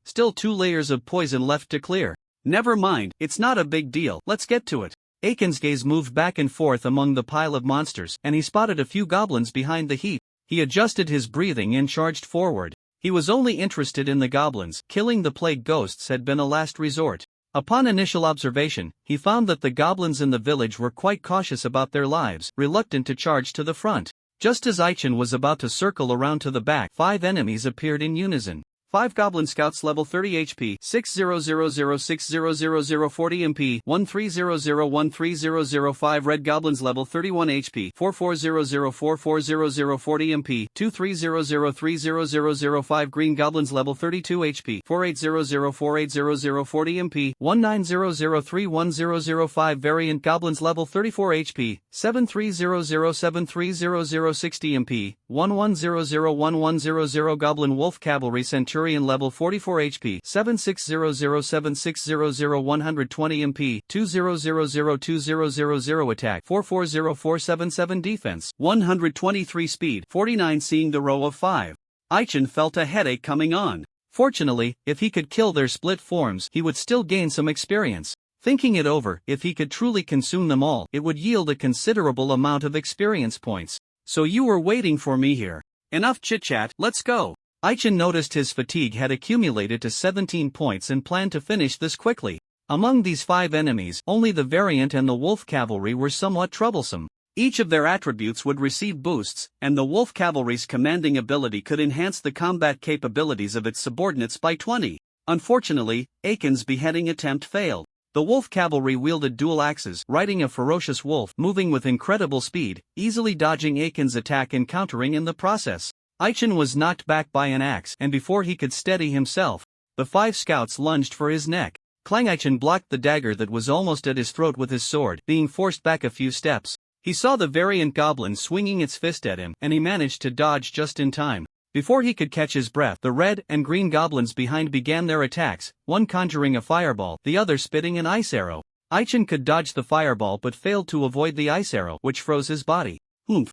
Still 2 layers of poison left to clear. Never mind, it's not a big deal, let's get to it. Aiken's gaze moved back and forth among the pile of monsters, and he spotted a few goblins behind the heap. He adjusted his breathing and charged forward. He was only interested in the goblins. Killing the plague ghosts had been a last resort. Upon initial observation, he found that the goblins in the village were quite cautious about their lives, reluctant to charge to the front. Just as Aichin was about to circle around to the back, 5 enemies appeared in unison. 5 Goblin Scouts level 30 HP, 6000600040 MP, 1300130005 Red Goblins level 31 HP, 4400440040 MP, 2300300005 Green Goblins level 32 HP, 4800480040 MP, 1900310005 Variant Goblins level 34 HP, 7300730060 MP, 11001100 Goblin Wolf Cavalry Centurion level 44 HP, 760076000120 MP, 20002000 attack, 440477 defense, 123 speed, 49 seeing the row of 5. Aichin felt a headache coming on. Fortunately, if he could kill their split forms, he would still gain some experience. Thinking it over, if he could truly consume them all, it would yield a considerable amount of experience points. So you were waiting for me here. Enough chit-chat, let's go. Aichin noticed his fatigue had accumulated to 17 points and planned to finish this quickly. Among these 5 enemies, only the Variant and the Wolf Cavalry were somewhat troublesome. Each of their attributes would receive boosts, and the Wolf Cavalry's commanding ability could enhance the combat capabilities of its subordinates by 20. Unfortunately, Aiken's beheading attempt failed. The Wolf Cavalry wielded dual axes, riding a ferocious wolf, moving with incredible speed, easily dodging Aiken's attack and countering in the process. Aichin was knocked back by an axe, and before he could steady himself, the 5 scouts lunged for his neck. Clang Aichin blocked the dagger that was almost at his throat with his sword, being forced back a few steps. He saw the Variant Goblin swinging its fist at him, and he managed to dodge just in time. Before he could catch his breath, the red and green goblins behind began their attacks, one conjuring a fireball, the other spitting an ice arrow. Aichin could dodge the fireball but failed to avoid the ice arrow, which froze his body.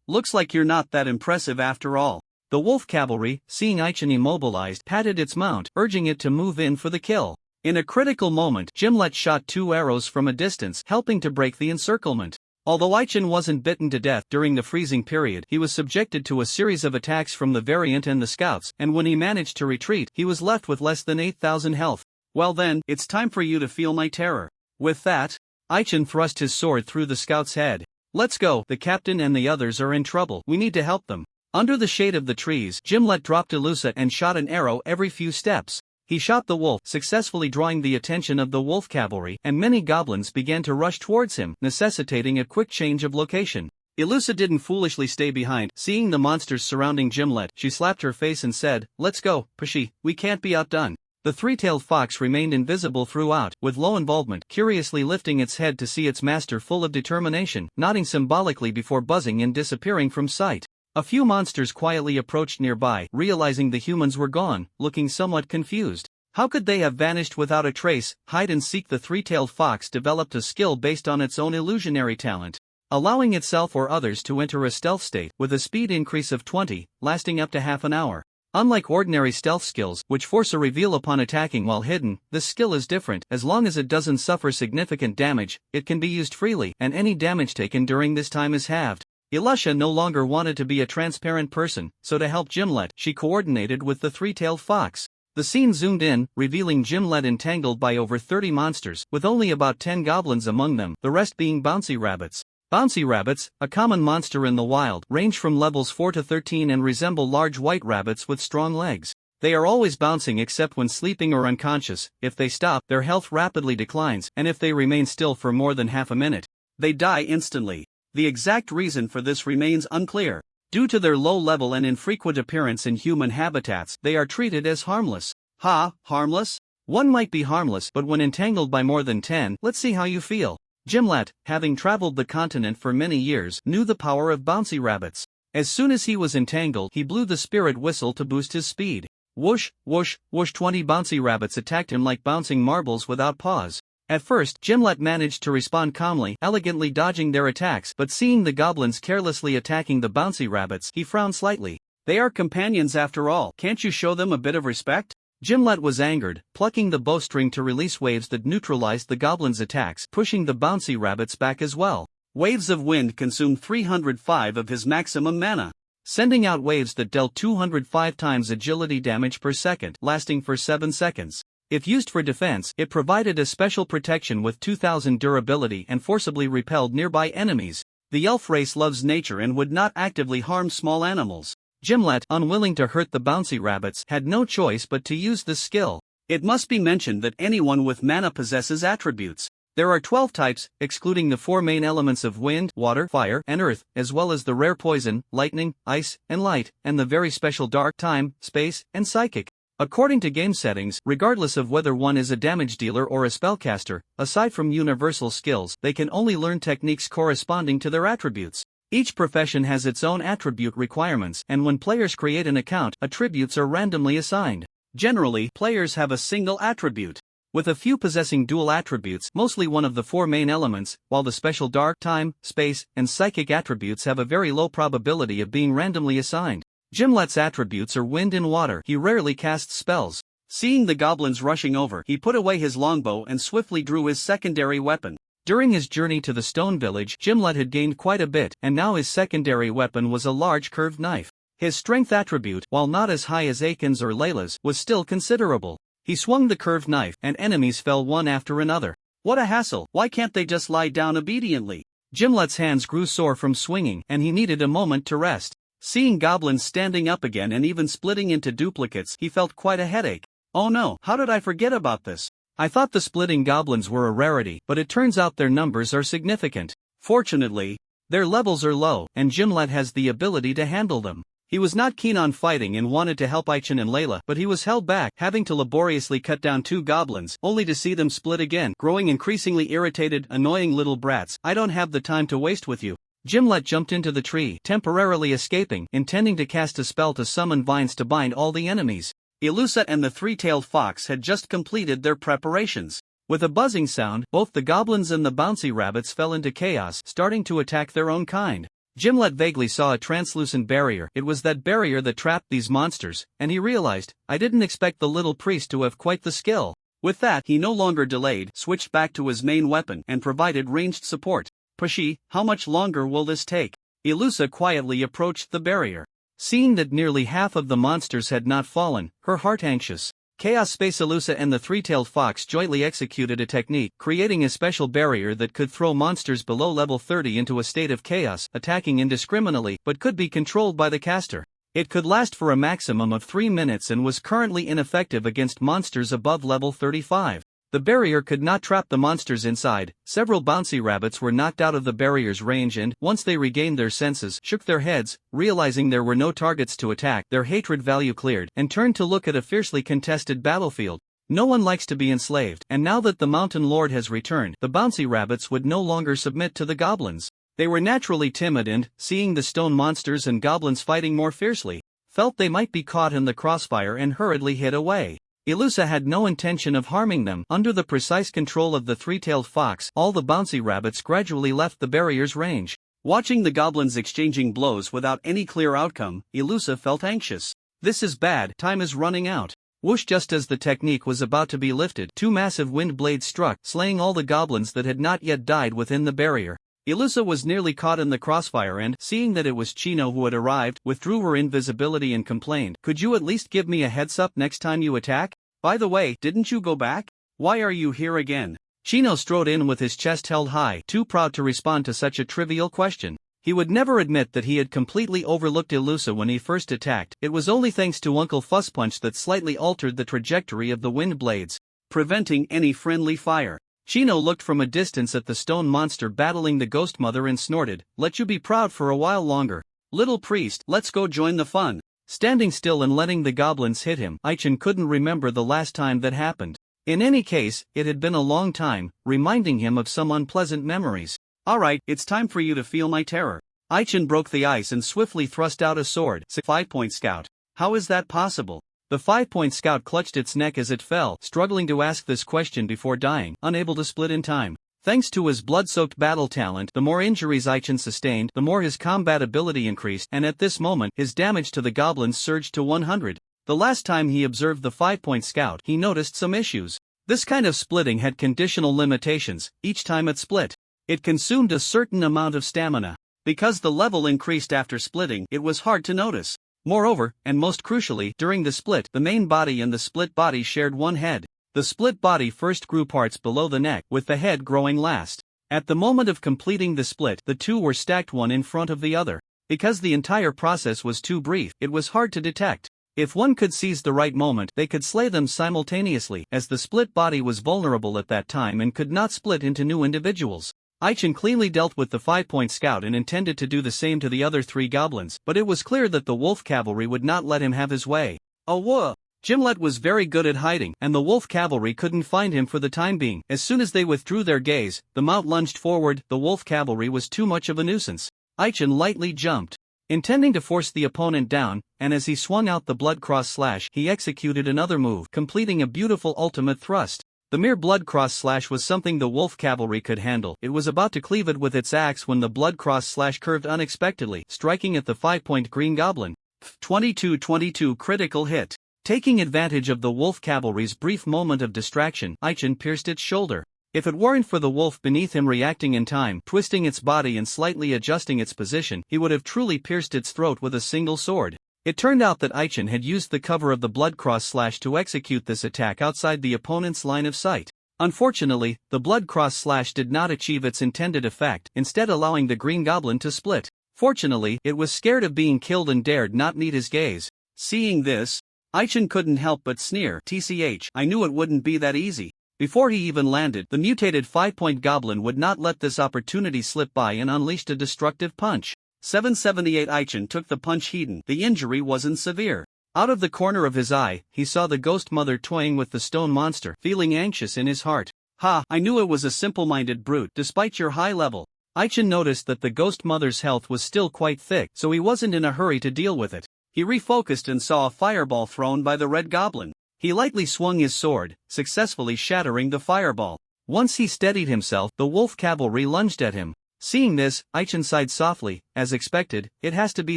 Looks like you're not that impressive after all. The Wolf Cavalry, seeing Aichin immobilized, patted its mount, urging it to move in for the kill. In a critical moment, Gimlet shot 2 arrows from a distance, helping to break the encirclement. Although Aichin wasn't bitten to death during the freezing period, he was subjected to a series of attacks from the Variant and the Scouts, and when he managed to retreat, he was left with less than 8,000 health. Well then, it's time for you to feel my terror. With that, Aichin thrust his sword through the Scout's head. Let's go, the captain and the others are in trouble, we need to help them. Under the shade of the trees, Gimlet dropped Ilusa and shot an arrow every few steps. He shot the wolf, successfully drawing the attention of the Wolf Cavalry, and many goblins began to rush towards him, necessitating a quick change of location. Ilusa didn't foolishly stay behind. Seeing the monsters surrounding Gimlet, she slapped her face and said, "Let's go, Pashi, we can't be outdone." The three-tailed fox remained invisible throughout, with low involvement, curiously lifting its head to see its master full of determination, nodding symbolically before buzzing and disappearing from sight. A few monsters quietly approached nearby, realizing the humans were gone, looking somewhat confused. How could they have vanished without a trace? Hide and seek. The three-tailed fox developed a skill based on its own illusionary talent, allowing itself or others to enter a stealth state, with a speed increase of 20, lasting up to half an hour. Unlike ordinary stealth skills, which force a reveal upon attacking while hidden, this skill is different. As long as it doesn't suffer significant damage, it can be used freely, and any damage taken during this time is halved. Ilusha no longer wanted to be a transparent person, so to help Gimlet, she coordinated with the three-tailed fox. The scene zoomed in, revealing Gimlet entangled by over 30 monsters, with only about 10 goblins among them, the rest being bouncy rabbits. Bouncy rabbits, a common monster in the wild, range from levels 4 to 13 and resemble large white rabbits with strong legs. They are always bouncing except when sleeping or unconscious. If they stop, their health rapidly declines, and if they remain still for more than half a minute, they die instantly. The exact reason for this remains unclear. Due to their low level and infrequent appearance in human habitats, they are treated as harmless. Harmless? One might be harmless, but when entangled by more than 10, let's see how you feel. Gimlet, having traveled the continent for many years, knew the power of bouncy rabbits. As soon as he was entangled, he blew the spirit whistle to boost his speed. Whoosh, whoosh, whoosh. 20 bouncy rabbits attacked him like bouncing marbles without pause. At first, Gimlet managed to respond calmly, elegantly dodging their attacks, but seeing the goblins carelessly attacking the bouncy rabbits, he frowned slightly. They are companions after all, can't you show them a bit of respect? Gimlet was angered, plucking the bowstring to release waves that neutralized the goblins' attacks, pushing the bouncy rabbits back as well. Waves of wind consumed 305 of his maximum mana, sending out waves that dealt 205 times agility damage per second, lasting for 7 seconds. If used for defense, it provided a special protection with 2000 durability and forcibly repelled nearby enemies. The elf race loves nature and would not actively harm small animals. Gimlet, unwilling to hurt the bouncy rabbits, had no choice but to use this skill. It must be mentioned that anyone with mana possesses attributes. There are 12 types, excluding the 4 main elements of wind, water, fire, and earth, as well as the rare poison, lightning, ice, and light, and the very special dark, time, space, and psychic. According to game settings, regardless of whether one is a damage dealer or a spellcaster, aside from universal skills, they can only learn techniques corresponding to their attributes. Each profession has its own attribute requirements, and when players create an account, attributes are randomly assigned. Generally, players have a single attribute, with a few possessing dual attributes, mostly one of the 4 main elements, while the special dark, time, space, and psychic attributes have a very low probability of being randomly assigned. Gimlet's attributes are wind and water. He rarely casts spells. Seeing the goblins rushing over, he put away his longbow and swiftly drew his secondary weapon. During his journey to the stone village, Gimlet had gained quite a bit, and now his secondary weapon was a large curved knife. His strength attribute, while not as high as Akin's or Layla's, was still considerable. He swung the curved knife, and enemies fell one after another. What a hassle, why can't they just lie down obediently? Gimlet's hands grew sore from swinging, and he needed a moment to rest. Seeing goblins standing up again and even splitting into duplicates, he felt quite a headache. Oh no, how did I forget about this? I thought the splitting goblins were a rarity, but it turns out their numbers are significant. Fortunately, their levels are low, and Gimlet has the ability to handle them. He was not keen on fighting and wanted to help Aichin and Layla, but he was held back, having to laboriously cut down 2 goblins, only to see them split again, growing increasingly irritated. Annoying little brats, I don't have the time to waste with you. Gimlet jumped into the tree, temporarily escaping, intending to cast a spell to summon vines to bind all the enemies. Ilusa and the 3-tailed fox had just completed their preparations. With a buzzing sound, both the goblins and the bouncy rabbits fell into chaos, starting to attack their own kind. Gimlet vaguely saw a translucent barrier. It was that barrier that trapped these monsters, and he realized, I didn't expect the little priest to have quite the skill. With that, he no longer delayed, switched back to his main weapon, and provided ranged support. Pushy, how much longer will this take? Ilusa quietly approached the barrier. Seeing that nearly half of the monsters had not fallen, her heart anxious. Chaos Space Ilusa and the 3-tailed fox jointly executed a technique, creating a special barrier that could throw monsters below level 30 into a state of chaos, attacking indiscriminately, but could be controlled by the caster. It could last for a maximum of 3 minutes and was currently ineffective against monsters above level 35. The barrier could not trap the monsters inside. Several bouncy rabbits were knocked out of the barrier's range and, once they regained their senses, shook their heads, realizing there were no targets to attack. Their hatred value cleared, and turned to look at a fiercely contested battlefield. No one likes to be enslaved, and now that the Mountain Lord has returned, the bouncy rabbits would no longer submit to the goblins. They were naturally timid and, seeing the stone monsters and goblins fighting more fiercely, felt they might be caught in the crossfire and hurriedly hid away. Ilusa had no intention of harming them. Under the precise control of the 3-tailed fox, all the bouncy rabbits gradually left the barrier's range. Watching the goblins exchanging blows without any clear outcome, Ilusa felt anxious. This is bad, time is running out. Whoosh! Just as the technique was about to be lifted, 2 massive wind blades struck, slaying all the goblins that had not yet died within the barrier. Ilusa was nearly caught in the crossfire and, seeing that it was Chino who had arrived, withdrew her invisibility and complained, "Could you at least give me a heads up next time you attack? By the way, didn't you go back? Why are you here again?" Chino strode in with his chest held high, too proud to respond to such a trivial question. He would never admit that he had completely overlooked Ilusa when he first attacked. It was only thanks to Uncle Fusspunch that slightly altered the trajectory of the wind blades, preventing any friendly fire. Chino looked from a distance at the stone monster battling the ghost mother and snorted, "Let you be proud for a while longer. Little priest, let's go join the fun." Standing still and letting the goblins hit him, Aichin couldn't remember the last time that happened. In any case, it had been a long time, reminding him of some unpleasant memories. Alright, it's time for you to feel my terror. Aichen broke the ice and swiftly thrust out a sword. 5-point Scout. How is that possible? The 5-point Scout clutched its neck as it fell, struggling to ask this question before dying, unable to split in time. Thanks to his blood-soaked battle talent, the more injuries Aichen sustained, the more his combat ability increased, and at this moment, his damage to the goblins surged to 100. The last time he observed the 5-point Scout, he noticed some issues. This kind of splitting had conditional limitations. Each time it split, it consumed a certain amount of stamina. Because the level increased after splitting, it was hard to notice. Moreover, and most crucially, during the split, the main body and the split body shared one head. The split body first grew parts below the neck, with the head growing last. At the moment of completing the split, the two were stacked one in front of the other. Because the entire process was too brief, it was hard to detect. If one could seize the right moment, they could slay them simultaneously, as the split body was vulnerable at that time and could not split into new individuals. Aichen cleanly dealt with the 5-point Scout and intended to do the same to the other 3 goblins, but it was clear that the wolf cavalry would not let him have his way. Oh whoa! Gimlet was very good at hiding, and the wolf cavalry couldn't find him for the time being. As soon as they withdrew their gaze, the mount lunged forward. The wolf cavalry was too much of a nuisance. Aichen lightly jumped, intending to force the opponent down, and as he swung out the blood cross slash, he executed another move, completing a beautiful ultimate thrust. The mere blood cross slash was something the wolf cavalry could handle. It was about to cleave it with its axe when the blood cross slash curved unexpectedly, striking at the 5-point green goblin. 22-22 critical hit. Taking advantage of the wolf cavalry's brief moment of distraction, Aichen pierced its shoulder. If it weren't for the wolf beneath him reacting in time, twisting its body and slightly adjusting its position, he would have truly pierced its throat with a single sword. It turned out that Aichen had used the cover of the blood cross slash to execute this attack outside the opponent's line of sight. Unfortunately, the blood cross slash did not achieve its intended effect, instead allowing the green goblin to split. Fortunately, it was scared of being killed and dared not meet his gaze. Seeing this, Aichen couldn't help but sneer. TCH, I knew it wouldn't be that easy. Before he even landed, the mutated 5-point goblin would not let this opportunity slip by and unleashed a destructive punch. 778 Aichen took the punch heeding. The injury wasn't severe. Out of the corner of his eye, he saw the ghost mother toying with the stone monster, feeling anxious in his heart. Ha, I knew it was a simple-minded brute. Despite your high level, Aichen noticed that the ghost mother's health was still quite thick, so he wasn't in a hurry to deal with it. He refocused and saw a fireball thrown by the red goblin. He lightly swung his sword, successfully shattering the fireball. Once he steadied himself, the wolf cavalry lunged at him. Seeing this, Aichen sighed softly. As expected, it has to be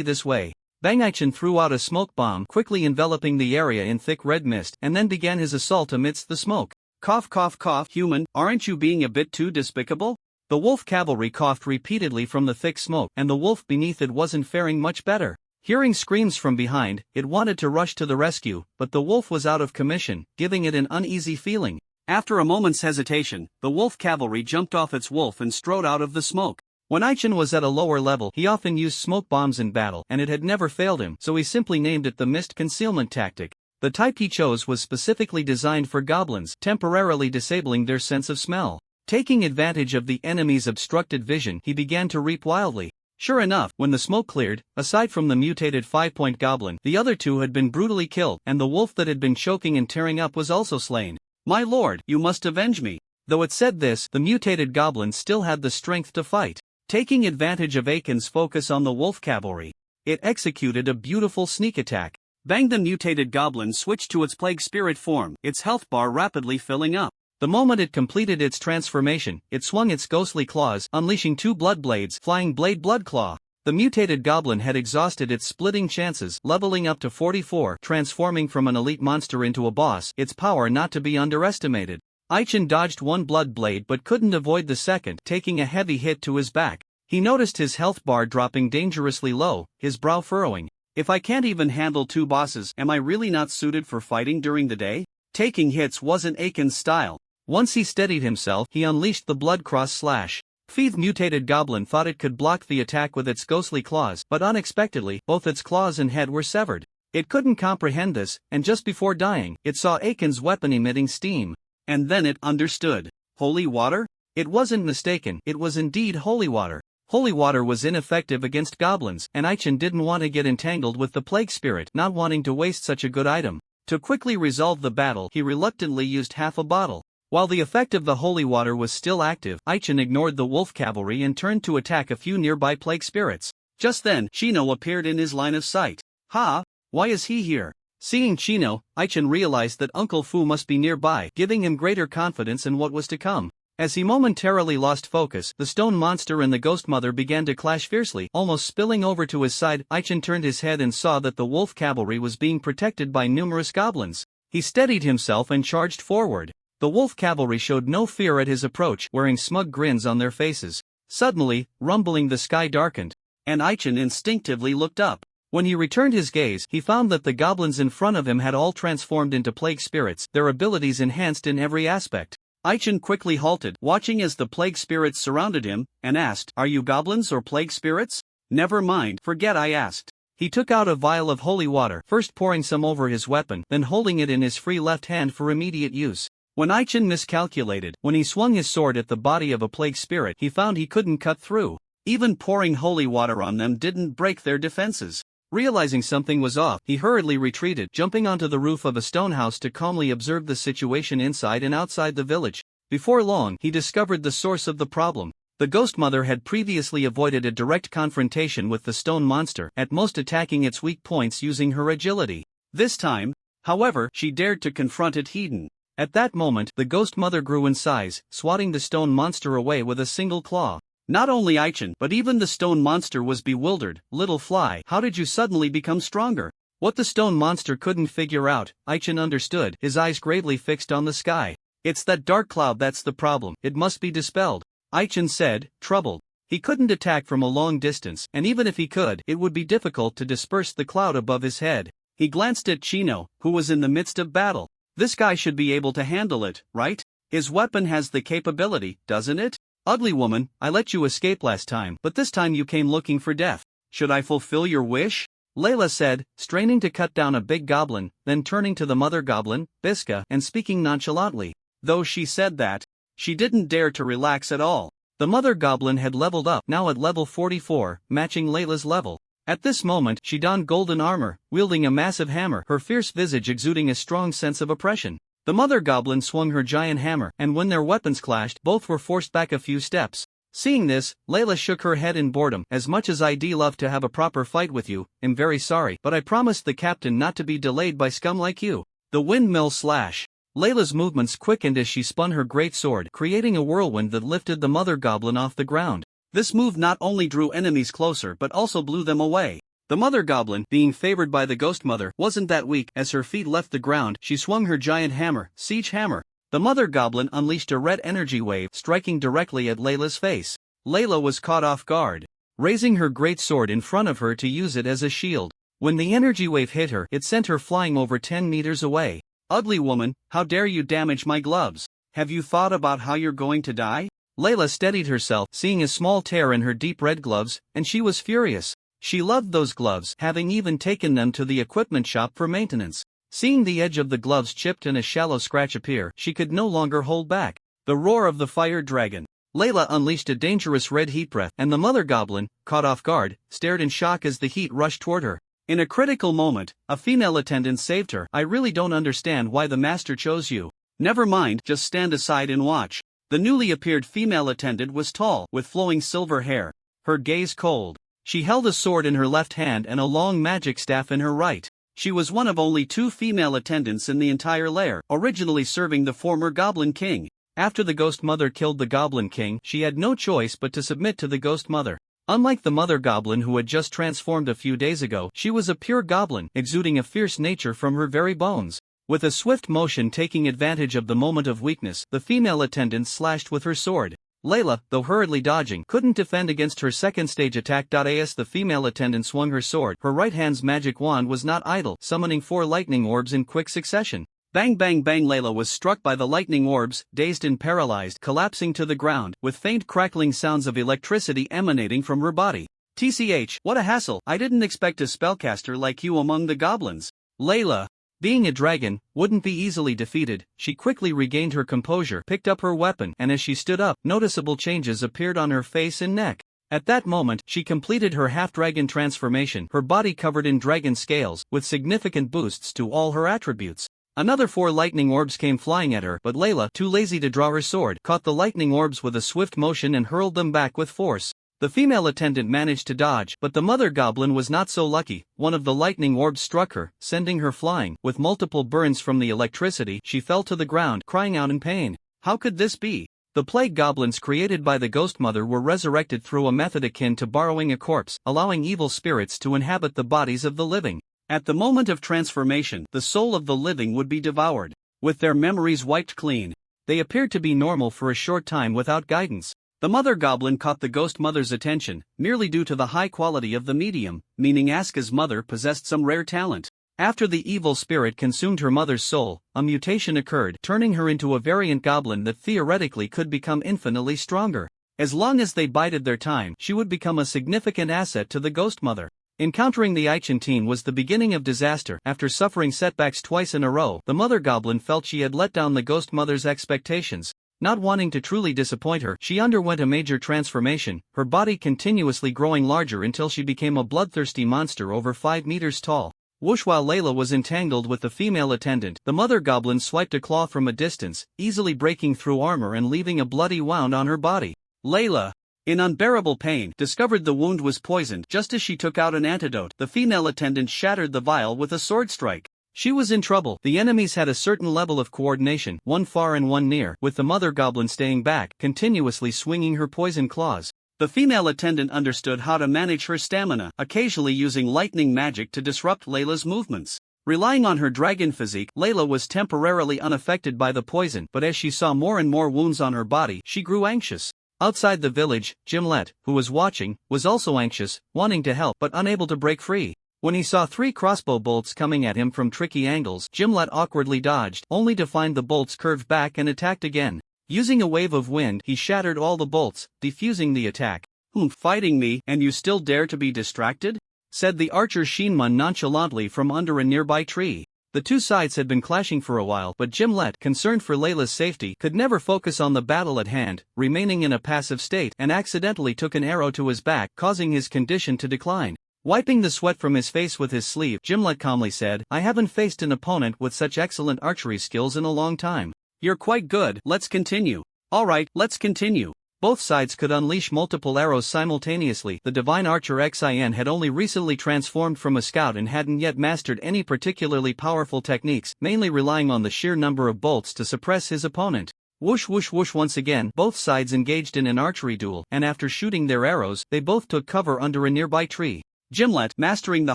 this way. Bang! Aichen threw out a smoke bomb, quickly enveloping the area in thick red mist, and then began his assault amidst the smoke. Cough cough cough. Human, aren't you being a bit too despicable? The wolf cavalry coughed repeatedly from the thick smoke, and the wolf beneath it wasn't faring much better. Hearing screams from behind, it wanted to rush to the rescue, but the wolf was out of commission, giving it an uneasy feeling. After a moment's hesitation, the wolf cavalry jumped off its wolf and strode out of the smoke. When Aichen was at a lower level, he often used smoke bombs in battle, and it had never failed him, so he simply named it the mist concealment tactic. The type he chose was specifically designed for goblins, temporarily disabling their sense of smell. Taking advantage of the enemy's obstructed vision, he began to reap wildly. Sure enough, when the smoke cleared, aside from the mutated 5-point goblin, the other 2 had been brutally killed, and the wolf that had been choking and tearing up was also slain. My lord, you must avenge me. Though it said this, the mutated goblin still had the strength to fight. Taking advantage of Aichen's focus on the wolf cavalry, it executed a beautiful sneak attack. Bang! The mutated goblin switched to its plague spirit form, its health bar rapidly filling up. The moment it completed its transformation, it swung its ghostly claws, unleashing 2 blood blades, flying blade blood claw. The mutated goblin had exhausted its splitting chances, leveling up to 44, transforming from an elite monster into a boss, its power not to be underestimated. Aichen dodged 1 blood blade but couldn't avoid the second, taking a heavy hit to his back. He noticed his health bar dropping dangerously low, his brow furrowing. If I can't even handle 2 bosses, am I really not suited for fighting during the day? Taking hits wasn't Aichen's style. Once he steadied himself, he unleashed the blood cross slash. Feathed mutated goblin thought it could block the attack with its ghostly claws, but unexpectedly, both its claws and head were severed. It couldn't comprehend this, and just before dying, it saw Aichen's weapon emitting steam. And then it understood. Holy water? It wasn't mistaken, it was indeed holy water. Holy water was ineffective against goblins, and Aichen didn't want to get entangled with the plague spirit, not wanting to waste such a good item. To quickly resolve the battle, he reluctantly used half a bottle. While the effect of the holy water was still active, Aichen ignored the wolf cavalry and turned to attack a few nearby plague spirits. Just then, Chino appeared in his line of sight. Ha! Why is he here? Seeing Chino, Aichen realized that Uncle Fu must be nearby, giving him greater confidence in what was to come. As he momentarily lost focus, the stone monster and the ghost mother began to clash fiercely, almost spilling over to his side. Aichen turned his head and saw that the wolf cavalry was being protected by numerous goblins. He steadied himself and charged forward. The wolf cavalry showed no fear at his approach, wearing smug grins on their faces. Suddenly, rumbling, the sky darkened, and Aichen instinctively looked up. When he returned his gaze, he found that the goblins in front of him had all transformed into plague spirits, their abilities enhanced in every aspect. Aichen quickly halted, watching as the plague spirits surrounded him, and asked, "Are you goblins or plague spirits?" "Never mind, forget I asked." He took out a vial of holy water, first pouring some over his weapon, then holding it in his free left hand for immediate use. When Aichen miscalculated, when he swung his sword at the body of a plague spirit, he found he couldn't cut through. Even pouring holy water on them didn't break their defenses. Realizing something was off, he hurriedly retreated, jumping onto the roof of a stone house to calmly observe the situation inside and outside the village. Before long, he discovered the source of the problem. The ghost mother had previously avoided a direct confrontation with the stone monster, at most attacking its weak points using her agility. This time, however, she dared to confront it head-on. At that moment, the ghost mother grew in size, swatting the stone monster away with a single claw. Not only Aichen, but even the stone monster was bewildered. "Little fly, how did you suddenly become stronger?" What the stone monster couldn't figure out, Aichen understood, his eyes gravely fixed on the sky. "It's that dark cloud that's the problem, it must be dispelled," Aichen said, troubled. He couldn't attack from a long distance, and even if he could, it would be difficult to disperse the cloud above his head. He glanced at Chino, who was in the midst of battle. "This guy should be able to handle it, right? His weapon has the capability, doesn't it?" "Ugly woman, I let you escape last time, but this time you came looking for death. Should I fulfill your wish?" Layla said, straining to cut down a big goblin, then turning to the mother goblin, Biska, and speaking nonchalantly. Though she said that, she didn't dare to relax at all. The mother goblin had leveled up, now at level 44, matching Layla's level. At this moment, she donned golden armor, wielding a massive hammer, her fierce visage exuding a strong sense of oppression. The mother goblin swung her giant hammer, and when their weapons clashed, both were forced back a few steps. Seeing this, Layla shook her head in boredom. "As much as I'd love to have a proper fight with you, I'm very sorry, but I promised the captain not to be delayed by scum like you." The windmill slash. Layla's movements quickened as she spun her great sword, creating a whirlwind that lifted the mother goblin off the ground. This move not only drew enemies closer but also blew them away. The mother goblin, being favored by the ghost mother, wasn't that weak. As her feet left the ground, she swung her giant hammer, Siege Hammer. The mother goblin unleashed a red energy wave, striking directly at Layla's face. Layla was caught off guard, raising her great sword in front of her to use it as a shield. When the energy wave hit her, it sent her flying over 10 meters away. "Ugly woman, how dare you damage my gloves? Have you thought about how you're going to die?" Layla steadied herself, seeing a small tear in her deep red gloves, and she was furious. She loved those gloves, having even taken them to the equipment shop for maintenance. Seeing the edge of the gloves chipped and a shallow scratch appear, she could no longer hold back. The roar of the fire dragon. Layla unleashed a dangerous red heat breath, and the mother goblin, caught off guard, stared in shock as the heat rushed toward her. In a critical moment, a female attendant saved her. "I really don't understand why the master chose you." "Never mind, just stand aside and watch." The newly appeared female attendant was tall, with flowing silver hair, her gaze cold. She held a sword in her left hand and a long magic staff in her right. She was one of only 2 female attendants in the entire lair, originally serving the former Goblin King. After the Ghost Mother killed the Goblin King, she had no choice but to submit to the Ghost Mother. Unlike the Mother Goblin who had just transformed a few days ago, she was a pure goblin, exuding a fierce nature from her very bones. With a swift motion taking advantage of the moment of weakness, the female attendant slashed with her sword. Layla, though hurriedly dodging, couldn't defend against her second stage attack. As the female attendant swung her sword, her right hand's magic wand was not idle, summoning 4 lightning orbs in quick succession. Bang bang bang! Layla was struck by the lightning orbs, dazed and paralyzed, collapsing to the ground, with faint crackling sounds of electricity emanating from her body. "TCH, what a hassle! I didn't expect a spellcaster like you among the goblins." Layla, being a dragon, wouldn't be easily defeated. She quickly regained her composure, picked up her weapon, and as she stood up, noticeable changes appeared on her face and neck. At that moment, she completed her half-dragon transformation, her body covered in dragon scales, with significant boosts to all her attributes. Another 4 lightning orbs came flying at her, but Layla, too lazy to draw her sword, caught the lightning orbs with a swift motion and hurled them back with force. The female attendant managed to dodge, but the mother goblin was not so lucky. One of the lightning orbs struck her, sending her flying. With multiple burns from the electricity, she fell to the ground, crying out in pain. How could this be? The plague goblins created by the Ghost Mother were resurrected through a method akin to borrowing a corpse, allowing evil spirits to inhabit the bodies of the living. At the moment of transformation, the soul of the living would be devoured, with their memories wiped clean. They appeared to be normal for a short time without guidance. The Mother Goblin caught the Ghost Mother's attention, merely due to the high quality of the medium, meaning Aska's mother possessed some rare talent. After the evil spirit consumed her mother's soul, a mutation occurred, turning her into a variant goblin that theoretically could become infinitely stronger. As long as they bided their time, she would become a significant asset to the Ghost Mother. Encountering the Eichentine was the beginning of disaster. After suffering setbacks twice in a row, the Mother Goblin felt she had let down the Ghost Mother's expectations. Not wanting to truly disappoint her, she underwent a major transformation, her body continuously growing larger until she became a bloodthirsty monster over 5 meters tall. Whoosh! While Layla was entangled with the female attendant, the Mother Goblin swiped a claw from a distance, easily breaking through armor and leaving a bloody wound on her body. Layla, in unbearable pain, discovered the wound was poisoned. Just as she took out an antidote, the female attendant shattered the vial with a sword strike. She was in trouble. The enemies had a certain level of coordination, one far and one near, with the Mother Goblin staying back, continuously swinging her poison claws. The female attendant understood how to manage her stamina, occasionally using lightning magic to disrupt Layla's movements. Relying on her dragon physique, Layla was temporarily unaffected by the poison, but as she saw more and more wounds on her body, she grew anxious. Outside the village, Gimlet, who was watching, was also anxious, wanting to help but unable to break free. When he saw 3 crossbow bolts coming at him from tricky angles, Gimlet awkwardly dodged, only to find the bolts curved back and attacked again. Using a wave of wind, he shattered all the bolts, defusing the attack. Fighting me, and you still dare to be distracted? Said the archer Shinmun nonchalantly from under a nearby tree. The two sides had been clashing for a while, but Gimlet, concerned for Layla's safety, could never focus on the battle at hand, remaining in a passive state, and accidentally took an arrow to his back, causing his condition to decline. Wiping the sweat from his face with his sleeve, Gimlet calmly said, I haven't faced an opponent with such excellent archery skills in a long time. You're quite good, let's continue. Alright, let's continue. Both sides could unleash multiple arrows simultaneously. The divine archer Xin had only recently transformed from a scout and hadn't yet mastered any particularly powerful techniques, mainly relying on the sheer number of bolts to suppress his opponent. Whoosh whoosh whoosh! Once again, both sides engaged in an archery duel, and after shooting their arrows, they both took cover under a nearby tree. Gimlet, mastering the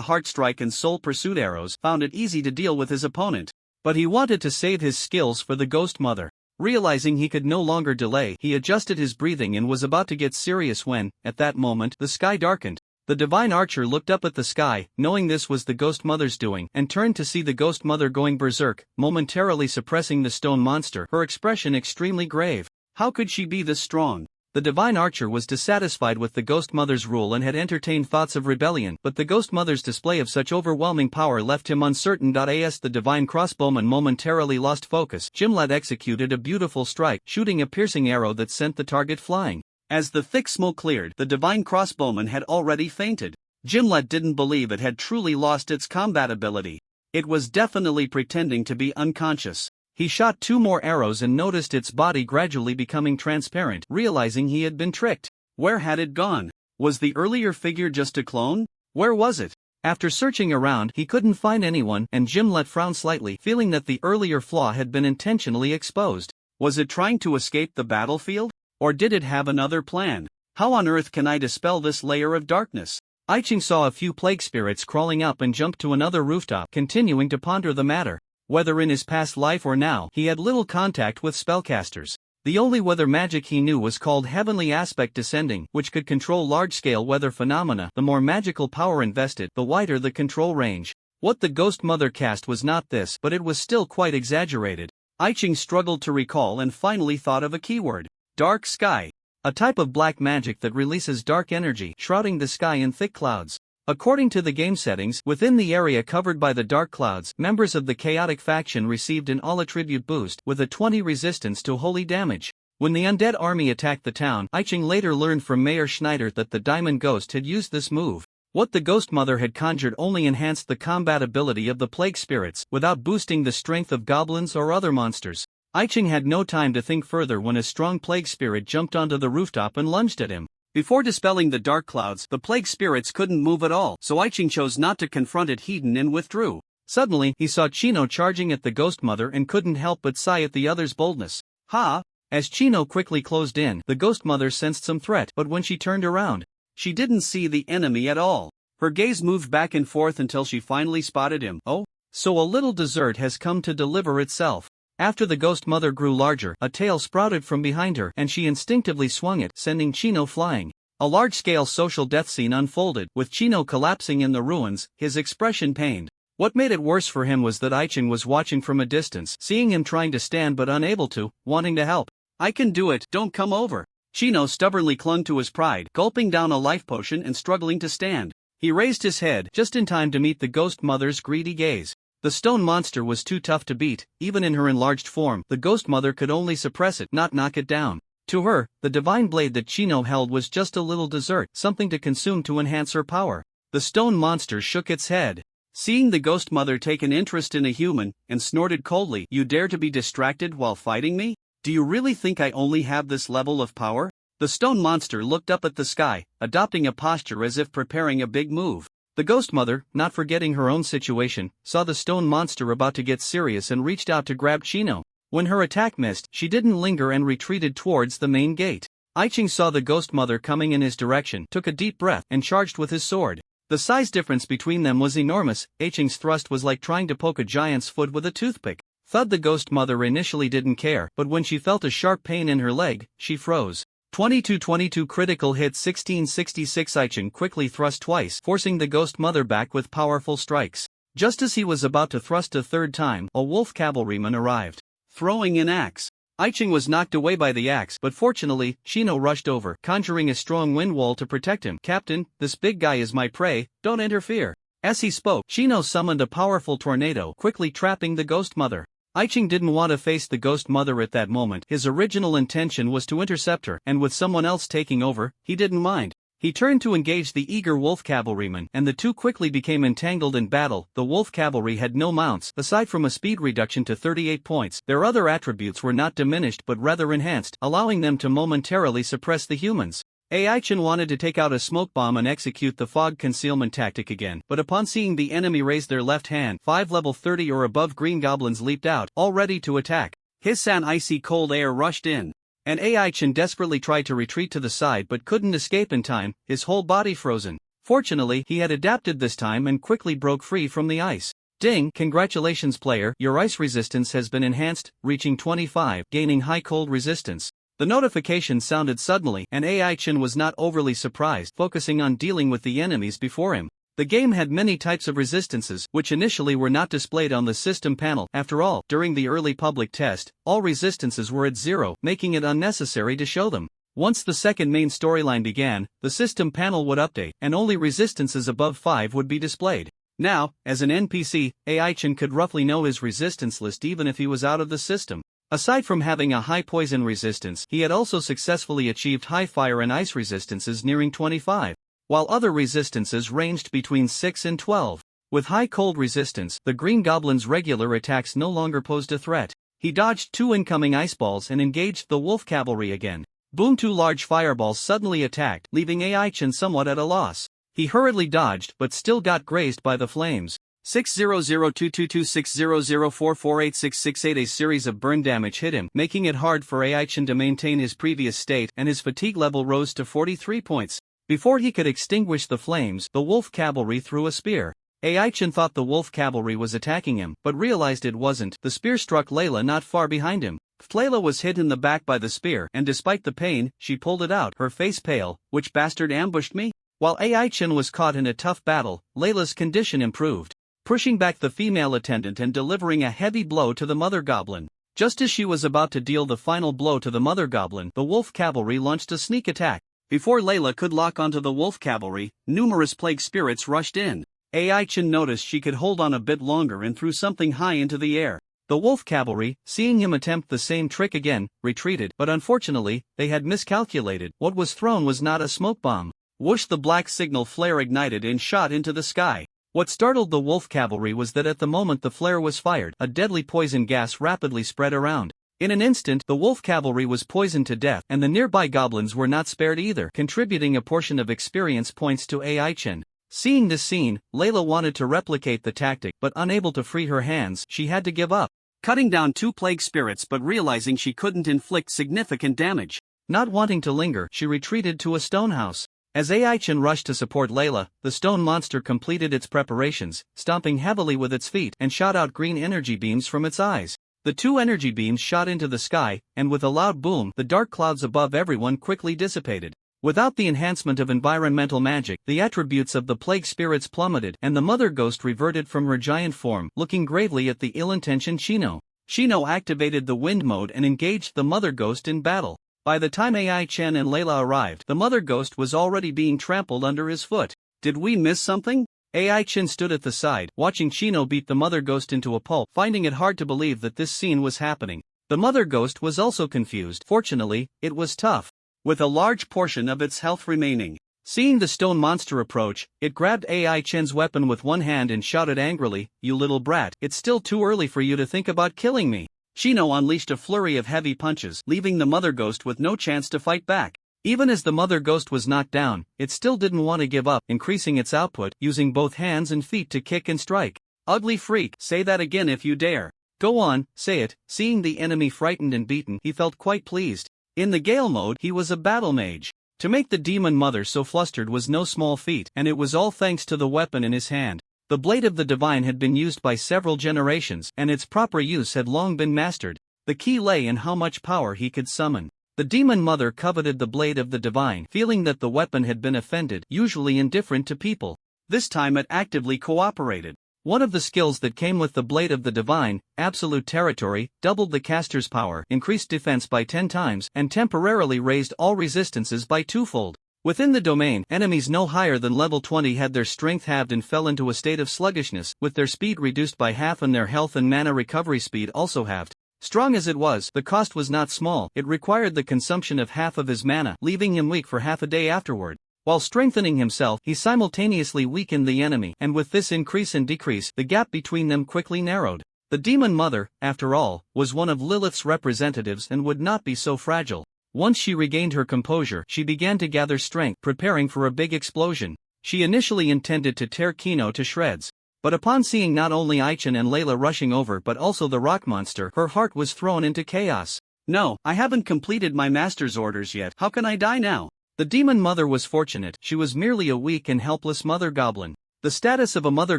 heart strike and soul pursuit arrows, found it easy to deal with his opponent. But he wanted to save his skills for the Ghost Mother. Realizing he could no longer delay, he adjusted his breathing and was about to get serious when, at that moment, the sky darkened. The divine archer looked up at the sky, knowing this was the Ghost Mother's doing, and turned to see the Ghost Mother going berserk, momentarily suppressing the stone monster, her expression extremely grave. How could she be this strong? The divine archer was dissatisfied with the Ghost Mother's rule and had entertained thoughts of rebellion, but the Ghost Mother's display of such overwhelming power left him uncertain. As the divine crossbowman momentarily lost focus, Gimlet executed a beautiful strike, shooting a piercing arrow that sent the target flying. As the thick smoke cleared, the divine crossbowman had already fainted. Gimlet didn't believe it had truly lost its combat ability. It was definitely pretending to be unconscious. He shot 2 more arrows and noticed its body gradually becoming transparent, realizing he had been tricked. Where had it gone? Was the earlier figure just a clone? Where was it? After searching around, he couldn't find anyone, and Gimlet frowned slightly, feeling that the earlier flaw had been intentionally exposed. Was it trying to escape the battlefield? Or did it have another plan? How on earth can I dispel this layer of darkness? Iching saw a few plague spirits crawling up and jumped to another rooftop, continuing to ponder the matter. Whether in his past life or now, he had little contact with spellcasters. The only weather magic he knew was called Heavenly Aspect Descending, which could control large-scale weather phenomena. The more magical power invested, the wider the control range. What the Ghost Mother cast was not this, but it was still quite exaggerated. Iching struggled to recall and finally thought of a keyword. Dark Sky. A type of black magic that releases dark energy, shrouding the sky in thick clouds. According to the game settings, within the area covered by the dark clouds, members of the chaotic faction received an all-attribute boost with a 20 resistance to holy damage. When the undead army attacked the town, Aiching later learned from Mayor Schneider that the Diamond Ghost had used this move. What the Ghost Mother had conjured only enhanced the combat ability of the plague spirits, without boosting the strength of goblins or other monsters. Aiching had no time to think further when a strong plague spirit jumped onto the rooftop and lunged at him. Before dispelling the dark clouds, the plague spirits couldn't move at all, so Aiching chose not to confront it and withdrew. Suddenly, he saw Chino charging at the Ghost Mother and couldn't help but sigh at the other's boldness. Ha! As Chino quickly closed in, the Ghost Mother sensed some threat, but when she turned around, she didn't see the enemy at all. Her gaze moved back and forth until she finally spotted him. Oh, so a little dessert has come to deliver itself. After the Ghost Mother grew larger, a tail sprouted from behind her and she instinctively swung it, sending Chino flying. A large-scale social death scene unfolded, with Chino collapsing in the ruins, his expression pained. What made it worse for him was that Aiching was watching from a distance, seeing him trying to stand but unable to, wanting to help. I can do it, don't come over. Chino stubbornly clung to his pride, gulping down a life potion and struggling to stand. He raised his head, just in time to meet the Ghost Mother's greedy gaze. The stone monster was too tough to beat, even in her enlarged form. The Ghost Mother could only suppress it, not knock it down. To her, the divine blade that Chino held was just a little dessert, something to consume to enhance her power. The stone monster shook its head. Seeing the Ghost Mother take an interest in a human, and snorted coldly, "You dare to be distracted while fighting me? Do you really think I only have this level of power?" The stone monster looked up at the sky, adopting a posture as if preparing a big move. The Ghost Mother, not forgetting her own situation, saw the stone monster about to get serious and reached out to grab Chino. When her attack missed, she didn't linger and retreated towards the main gate. Aiching saw the Ghost Mother coming in his direction, took a deep breath, and charged with his sword. The size difference between them was enormous. Aiching's thrust was like trying to poke a giant's foot with a toothpick. Thud. The Ghost Mother initially didn't care, but when she felt a sharp pain in her leg, she froze. 22-22 critical hit. 1666 Aiching quickly thrust twice, forcing the Ghost Mother back with powerful strikes. Just as he was about to thrust a third time, a wolf cavalryman arrived, throwing an axe. Aiching was knocked away by the axe, but fortunately, Chino rushed over, conjuring a strong wind wall to protect him. "Captain, this big guy is my prey, don't interfere." As he spoke, Chino summoned a powerful tornado, quickly trapping the Ghost Mother. Aiching didn't want to face the Ghost Mother at that moment. His original intention was to intercept her, and with someone else taking over, he didn't mind. He turned to engage the eager wolf cavalryman, and the two quickly became entangled in battle. The wolf cavalry had no mounts, aside from a speed reduction to 38 points. Their other attributes were not diminished but rather enhanced, allowing them to momentarily suppress the humans. Aiching wanted to take out a smoke bomb and execute the fog concealment tactic again, but upon seeing the enemy raise their left hand, 5 level 30 or above green goblins leaped out, all ready to attack. His icy cold air rushed in, and Aiching desperately tried to retreat to the side but couldn't escape in time, his whole body frozen. Fortunately, he had adapted this time and quickly broke free from the ice. Ding! Congratulations player, your ice resistance has been enhanced, reaching 25, gaining high cold resistance. The notification sounded suddenly, and Aiching was not overly surprised, focusing on dealing with the enemies before him. The game had many types of resistances, which initially were not displayed on the system panel. After all, during the early public test, all resistances were at 0, making it unnecessary to show them. Once the second main storyline began, the system panel would update, and only resistances above 5 would be displayed. Now, as an NPC, Aiching could roughly know his resistance list even if he was out of the system. Aside from having a high poison resistance, he had also successfully achieved high fire and ice resistances nearing 25, while other resistances ranged between 6 and 12. With high cold resistance, the Green Goblin's regular attacks no longer posed a threat. He dodged 2 incoming ice balls and engaged the wolf cavalry again. Boom! 2 large fireballs suddenly attacked, leaving Aiching somewhat at a loss. He hurriedly dodged but still got grazed by the flames. 600222600448668. A series of burn damage hit him, making it hard for Aiching to maintain his previous state, and his fatigue level rose to 43 points. Before he could extinguish the flames, the wolf cavalry threw a spear. Aiching thought the wolf cavalry was attacking him, but realized it wasn't. The spear struck Layla not far behind him. Layla was hit in the back by the spear, and despite the pain, she pulled it out, her face pale. "Which bastard ambushed me?" While Aiching was caught in a tough battle, Layla's condition improved, pushing back the female attendant and delivering a heavy blow to the mother goblin. Just as she was about to deal the final blow to the mother goblin, the wolf cavalry launched a sneak attack. Before Layla could lock onto the wolf cavalry, numerous plague spirits rushed in. Aiching noticed she could hold on a bit longer and threw something high into the air. The wolf cavalry, seeing him attempt the same trick again, retreated, but unfortunately, they had miscalculated. What was thrown was not a smoke bomb. Whoosh! The black signal flare ignited and shot into the sky. What startled the wolf cavalry was that at the moment the flare was fired, a deadly poison gas rapidly spread around. In an instant, the wolf cavalry was poisoned to death, and the nearby goblins were not spared either, contributing a portion of experience points to Ai-Chen. Seeing this scene, Layla wanted to replicate the tactic, but unable to free her hands, she had to give up, cutting down 2 plague spirits but realizing she couldn't inflict significant damage. Not wanting to linger, she retreated to a stone house. As Ai-Chen rushed to support Layla, the stone monster completed its preparations, stomping heavily with its feet and shot out green energy beams from its eyes. The 2 energy beams shot into the sky, and with a loud boom, the dark clouds above everyone quickly dissipated. Without the enhancement of environmental magic, the attributes of the plague spirits plummeted, and the mother ghost reverted from her giant form, looking gravely at the ill-intentioned Shino. Shino activated the wind mode and engaged the mother ghost in battle. By the time Ai-Chen and Layla arrived, the mother ghost was already being trampled under his foot. Did we miss something? Ai-Chen stood at the side, watching Shino beat the mother ghost into a pulp, finding it hard to believe that this scene was happening. The mother ghost was also confused. Fortunately, it was tough, with a large portion of its health remaining. Seeing the stone monster approach, it grabbed Ai-Chen's weapon with one hand and shouted angrily, "You little brat, it's still too early for you to think about killing me." Shino unleashed a flurry of heavy punches, leaving the mother ghost with no chance to fight back. Even as the mother ghost was knocked down, it still didn't want to give up, increasing its output, using both hands and feet to kick and strike. Ugly freak, say that again if you dare. Go on, say it. Seeing the enemy frightened and beaten, he felt quite pleased. In the Gale mode, he was a battle mage. To make the demon mother so flustered was no small feat, and it was all thanks to the weapon in his hand. The Blade of the Divine had been used by several generations, and its proper use had long been mastered. The key lay in how much power he could summon. The demon mother coveted the Blade of the Divine, feeling that the weapon had been offended, usually indifferent to people. This time it actively cooperated. One of the skills that came with the Blade of the Divine, Absolute Territory, doubled the caster's power, increased defense by 10 times, and temporarily raised all resistances by 2-fold. Within the domain, enemies no higher than level 20 had their strength halved and fell into a state of sluggishness, with their speed reduced by half and their health and mana recovery speed also halved. Strong as it was, the cost was not small. It required the consumption of half of his mana, leaving him weak for half a day afterward. While strengthening himself, he simultaneously weakened the enemy, and with this increase and decrease, the gap between them quickly narrowed. The Demon Mother, after all, was one of Lilith's representatives and would not be so fragile. Once she regained her composure, she began to gather strength, preparing for a big explosion. She initially intended to tear Kino to shreds. But upon seeing not only Ai-Chen and Layla rushing over but also the rock monster, her heart was thrown into chaos. No, I haven't completed my master's orders yet. How can I die now? The Demon Mother was fortunate. She was merely a weak and helpless mother goblin. The status of a mother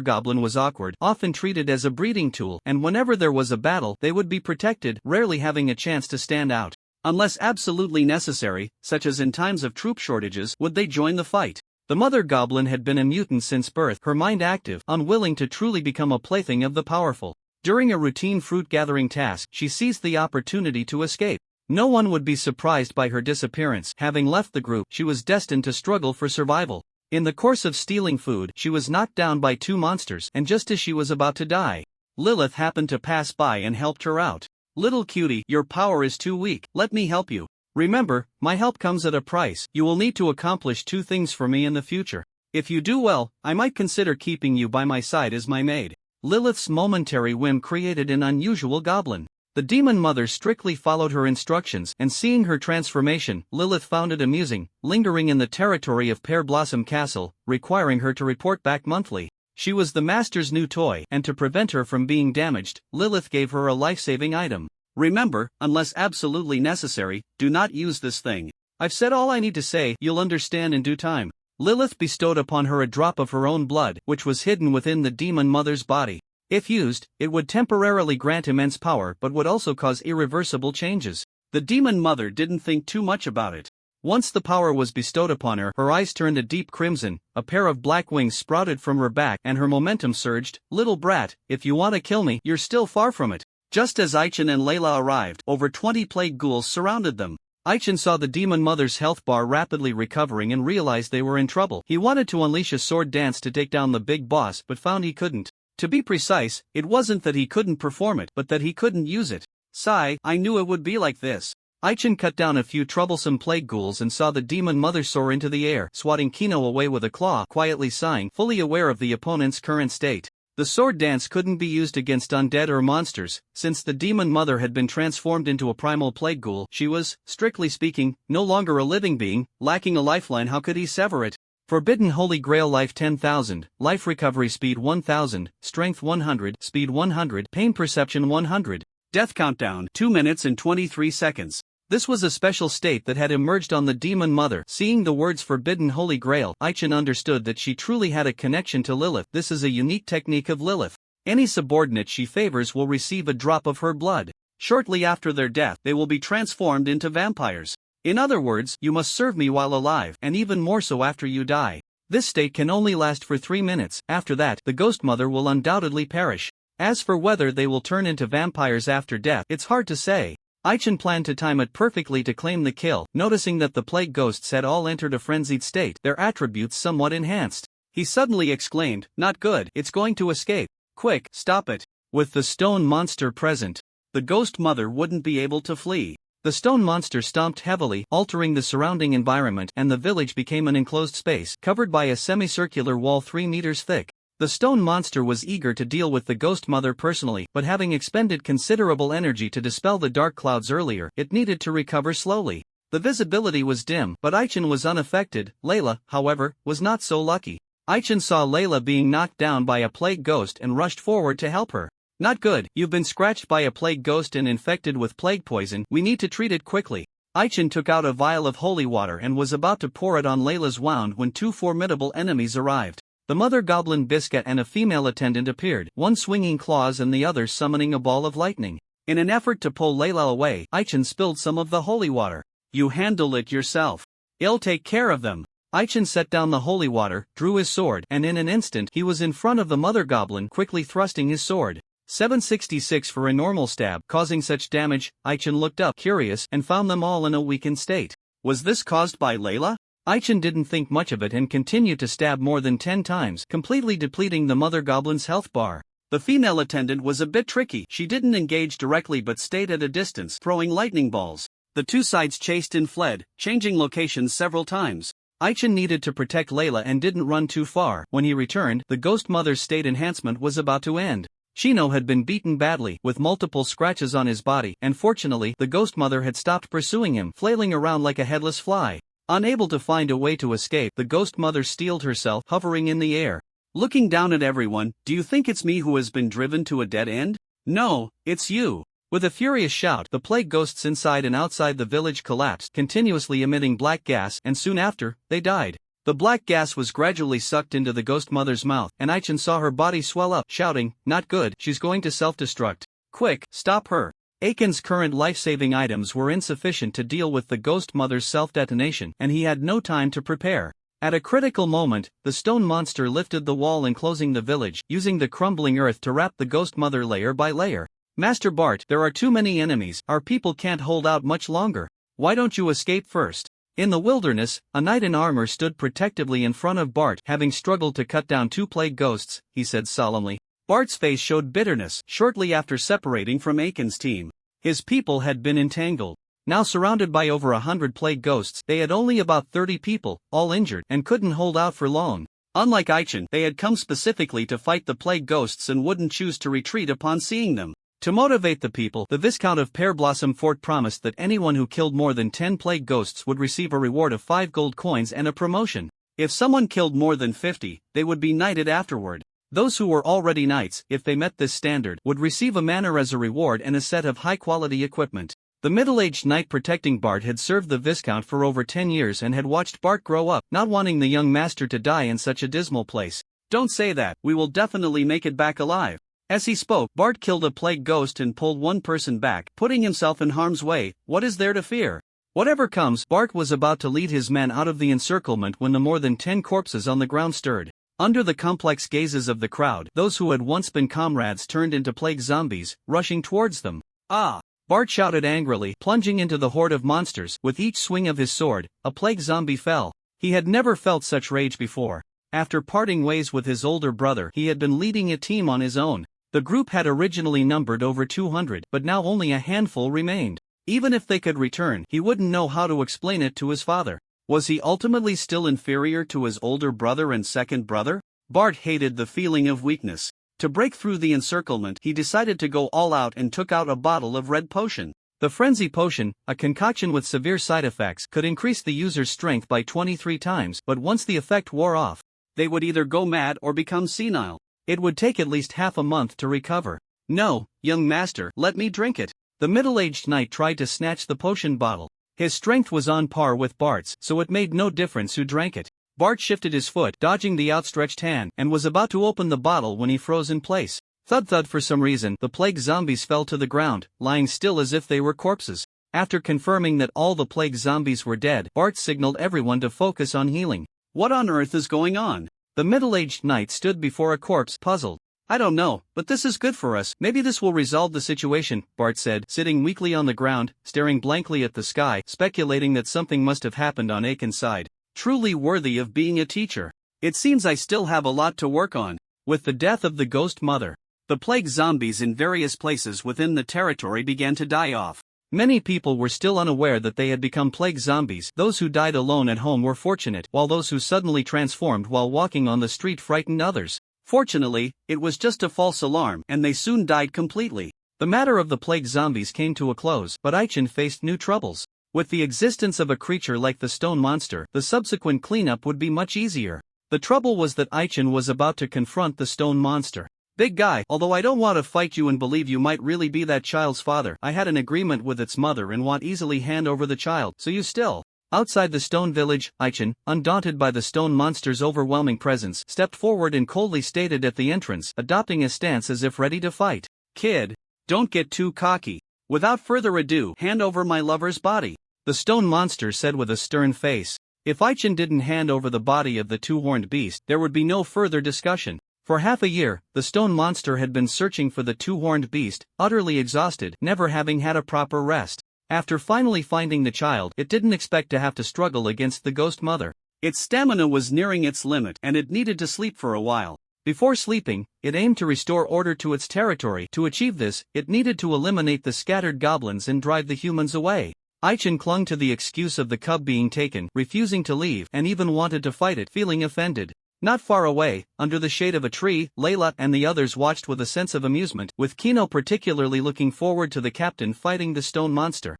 goblin was awkward, often treated as a breeding tool, and whenever there was a battle, they would be protected, rarely having a chance to stand out. Unless absolutely necessary, such as in times of troop shortages, would they join the fight. The mother goblin had been a mutant since birth, her mind active, unwilling to truly become a plaything of the powerful. During a routine fruit-gathering task, she seized the opportunity to escape. No one would be surprised by her disappearance. Having left the group, she was destined to struggle for survival. In the course of stealing food, she was knocked down by 2 monsters, and just as she was about to die, Lilith happened to pass by and helped her out. Little cutie, your power is too weak, let me help you. Remember, my help comes at a price. You will need to accomplish 2 things for me in the future. If you do well, I might consider keeping you by my side as my maid. Lilith's momentary whim created an unusual goblin. The Demon Mother strictly followed her instructions, and seeing her transformation, Lilith found it amusing, lingering in the territory of Pear Blossom Castle, requiring her to report back monthly. She was the master's new toy, and to prevent her from being damaged, Lilith gave her a life-saving item. Remember, unless absolutely necessary, do not use this thing. I've said all I need to say, you'll understand in due time. Lilith bestowed upon her a drop of her own blood, which was hidden within the Demon Mother's body. If used, it would temporarily grant immense power but would also cause irreversible changes. The Demon Mother didn't think too much about it. Once the power was bestowed upon her, her eyes turned a deep crimson, a pair of black wings sprouted from her back, and her momentum surged. Little brat, if you want to kill me, you're still far from it. Just as Ai-Chen and Layla arrived, over 20 plague ghouls surrounded them. Ai-Chen saw the Demon Mother's health bar rapidly recovering and realized they were in trouble. He wanted to unleash a sword dance to take down the big boss but found he couldn't. To be precise, it wasn't that he couldn't perform it, but that he couldn't use it. Sigh, I knew it would be like this. Aichen cut down a few troublesome plague ghouls and saw the demon mother soar into the air, swatting Kino away with a claw, quietly sighing, fully aware of the opponent's current state. The sword dance couldn't be used against undead or monsters, since the demon mother had been transformed into a primal plague ghoul. She was, strictly speaking, no longer a living being, lacking a lifeline. How could he sever it? Forbidden Holy Grail Life 10,000, Life Recovery Speed 1000, Strength 100, Speed 100, Pain Perception 100. Death Countdown 2 minutes and 23 seconds. This was a special state that had emerged on the demon mother. Seeing the words Forbidden Holy Grail, Aichen understood that she truly had a connection to Lilith. This is a unique technique of Lilith. Any subordinate she favors will receive a drop of her blood. Shortly after their death, they will be transformed into vampires. In other words, you must serve me while alive, and even more so after you die. This state can only last for 3 minutes. After that, the ghost mother will undoubtedly perish. As for whether they will turn into vampires after death, it's hard to say. Aichen planned to time it perfectly to claim the kill, noticing that the plague ghosts had all entered a frenzied state, their attributes somewhat enhanced. He suddenly exclaimed, "Not good, it's going to escape. Quick, stop it." With the stone monster present, the ghost mother wouldn't be able to flee. The stone monster stomped heavily, altering the surrounding environment, and the village became an enclosed space, covered by a semicircular wall 3 meters thick. The stone monster was eager to deal with the ghost mother personally, but having expended considerable energy to dispel the dark clouds earlier, it needed to recover slowly. The visibility was dim, but Aichen was unaffected. Layla, however, was not so lucky. Aichen saw Layla being knocked down by a plague ghost and rushed forward to help her. "Not good, you've been scratched by a plague ghost and infected with plague poison. We need to treat it quickly." Aichen took out a vial of holy water and was about to pour it on Layla's wound when 2 formidable enemies arrived. The mother goblin Biscuit and a female attendant appeared, one swinging claws and the other summoning a ball of lightning. In an effort to pull Layla away, Aichen spilled some of the holy water. "You handle it yourself. I'll take care of them." Aichen set down the holy water, drew his sword, and in an instant he was in front of the mother goblin, quickly thrusting his sword. 766 for a normal stab, causing such damage. Aichen looked up, curious, and found them all in a weakened state. Was this caused by Layla? Aichen didn't think much of it and continued to stab more than 10 times, completely depleting the mother goblin's health bar. The female attendant was a bit tricky. She didn't engage directly but stayed at a distance, throwing lightning balls. The two sides chased and fled, changing locations several times. Aichen needed to protect Layla and didn't run too far. When he returned, the ghost mother's state enhancement was about to end. Shino had been beaten badly, with multiple scratches on his body, and fortunately, the ghost mother had stopped pursuing him, flailing around like a headless fly. Unable to find a way to escape, the ghost mother steeled herself, hovering in the air. Looking down at everyone, "Do you think it's me who has been driven to a dead end? No, it's you." With a furious shout, the plague ghosts inside and outside the village collapsed, continuously emitting black gas, and soon after, they died. The black gas was gradually sucked into the ghost mother's mouth, and Aichen saw her body swell up, shouting, "Not good, she's going to self-destruct. Quick, stop her." Aiken's current life-saving items were insufficient to deal with the ghost mother's self-detonation, and he had no time to prepare. At a critical moment, the stone monster lifted the wall enclosing the village, using the crumbling earth to wrap the ghost mother layer by layer. "Master Bart, there are too many enemies, our people can't hold out much longer. Why don't you escape first?" In the wilderness, a knight in armor stood protectively in front of Bart. "Having struggled to cut down 2 plague ghosts," he said solemnly. Bart's face showed bitterness. Shortly after separating from Aiken's team, his people had been entangled. Now surrounded by over 100 plague ghosts, they had only about 30 people, all injured, and couldn't hold out for long. Unlike Aichen, they had come specifically to fight the plague ghosts and wouldn't choose to retreat upon seeing them. To motivate the people, the Viscount of Pearblossom Fort promised that anyone who killed more than 10 plague ghosts would receive a reward of 5 gold coins and a promotion. If someone killed more than 50, they would be knighted afterward. Those who were already knights, if they met this standard, would receive a manor as a reward and a set of high-quality equipment. The middle-aged knight protecting Bart had served the Viscount for over 10 years and had watched Bart grow up, not wanting the young master to die in such a dismal place. "Don't say that, we will definitely make it back alive." As he spoke, Bart killed a plague ghost and pulled one person back, putting himself in harm's way. What is there to fear? Whatever comes, Bart was about to lead his men out of the encirclement when the more than 10 corpses on the ground stirred. Under the complex gazes of the crowd, those who had once been comrades turned into plague zombies, rushing towards them. "Ah!" Bart shouted angrily, plunging into the horde of monsters. With each swing of his sword, a plague zombie fell. He had never felt such rage before. After parting ways with his older brother, he had been leading a team on his own. The group had originally numbered over 200, but now only a handful remained. Even if they could return, he wouldn't know how to explain it to his father. Was he ultimately still inferior to his older brother and second brother? Bart hated the feeling of weakness. To break through the encirclement, he decided to go all out and took out a bottle of red potion. The Frenzy Potion, a concoction with severe side effects, could increase the user's strength by 23 times, but once the effect wore off, they would either go mad or become senile. It would take at least half a month to recover. No, young master, let me drink it. The middle-aged knight tried to snatch the potion bottle. His strength was on par with Bart's, so it made no difference who drank it. Bart shifted his foot, dodging the outstretched hand, and was about to open the bottle when he froze in place. Thud-thud. For some reason, the plague zombies fell to the ground, lying still as if they were corpses. After confirming that all the plague zombies were dead, Bart signaled everyone to focus on healing. What on earth is going on? The middle-aged knight stood before a corpse, puzzled. I don't know, but this is good for us. Maybe this will resolve the situation, Bart said, sitting weakly on the ground, staring blankly at the sky, speculating that something must have happened on Aiken's side. Truly worthy of being a teacher. It seems I still have a lot to work on. With the death of the ghost mother, the plague zombies in various places within the territory began to die off. Many people were still unaware that they had become plague zombies. Those who died alone at home were fortunate, while those who suddenly transformed while walking on the street frightened others. Fortunately, it was just a false alarm, and they soon died completely. The matter of the plague zombies came to a close, but Aichen faced new troubles. With the existence of a creature like the stone monster, the subsequent cleanup would be much easier. The trouble was that Aichen was about to confront the stone monster. Big guy, although I don't want to fight you and believe you might really be that child's father, I had an agreement with its mother and won't easily hand over the child, so you still. Outside the stone village, Aichen, undaunted by the stone monster's overwhelming presence, stepped forward and coldly stated at the entrance, adopting a stance as if ready to fight. Kid, don't get too cocky. Without further ado, hand over my lover's body. The stone monster said with a stern face. If Aichen didn't hand over the body of the two-horned beast, there would be no further discussion. For half a year, the stone monster had been searching for the two-horned beast, utterly exhausted, never having had a proper rest. After finally finding the child, it didn't expect to have to struggle against the ghost mother. Its stamina was nearing its limit and it needed to sleep for a while. Before sleeping, it aimed to restore order to its territory. To achieve this, it needed to eliminate the scattered goblins and drive the humans away. Aichen clung to the excuse of the cub being taken, refusing to leave, and even wanted to fight it, feeling offended. Not far away, under the shade of a tree, Layla and the others watched with a sense of amusement, with Kino particularly looking forward to the captain fighting the stone monster.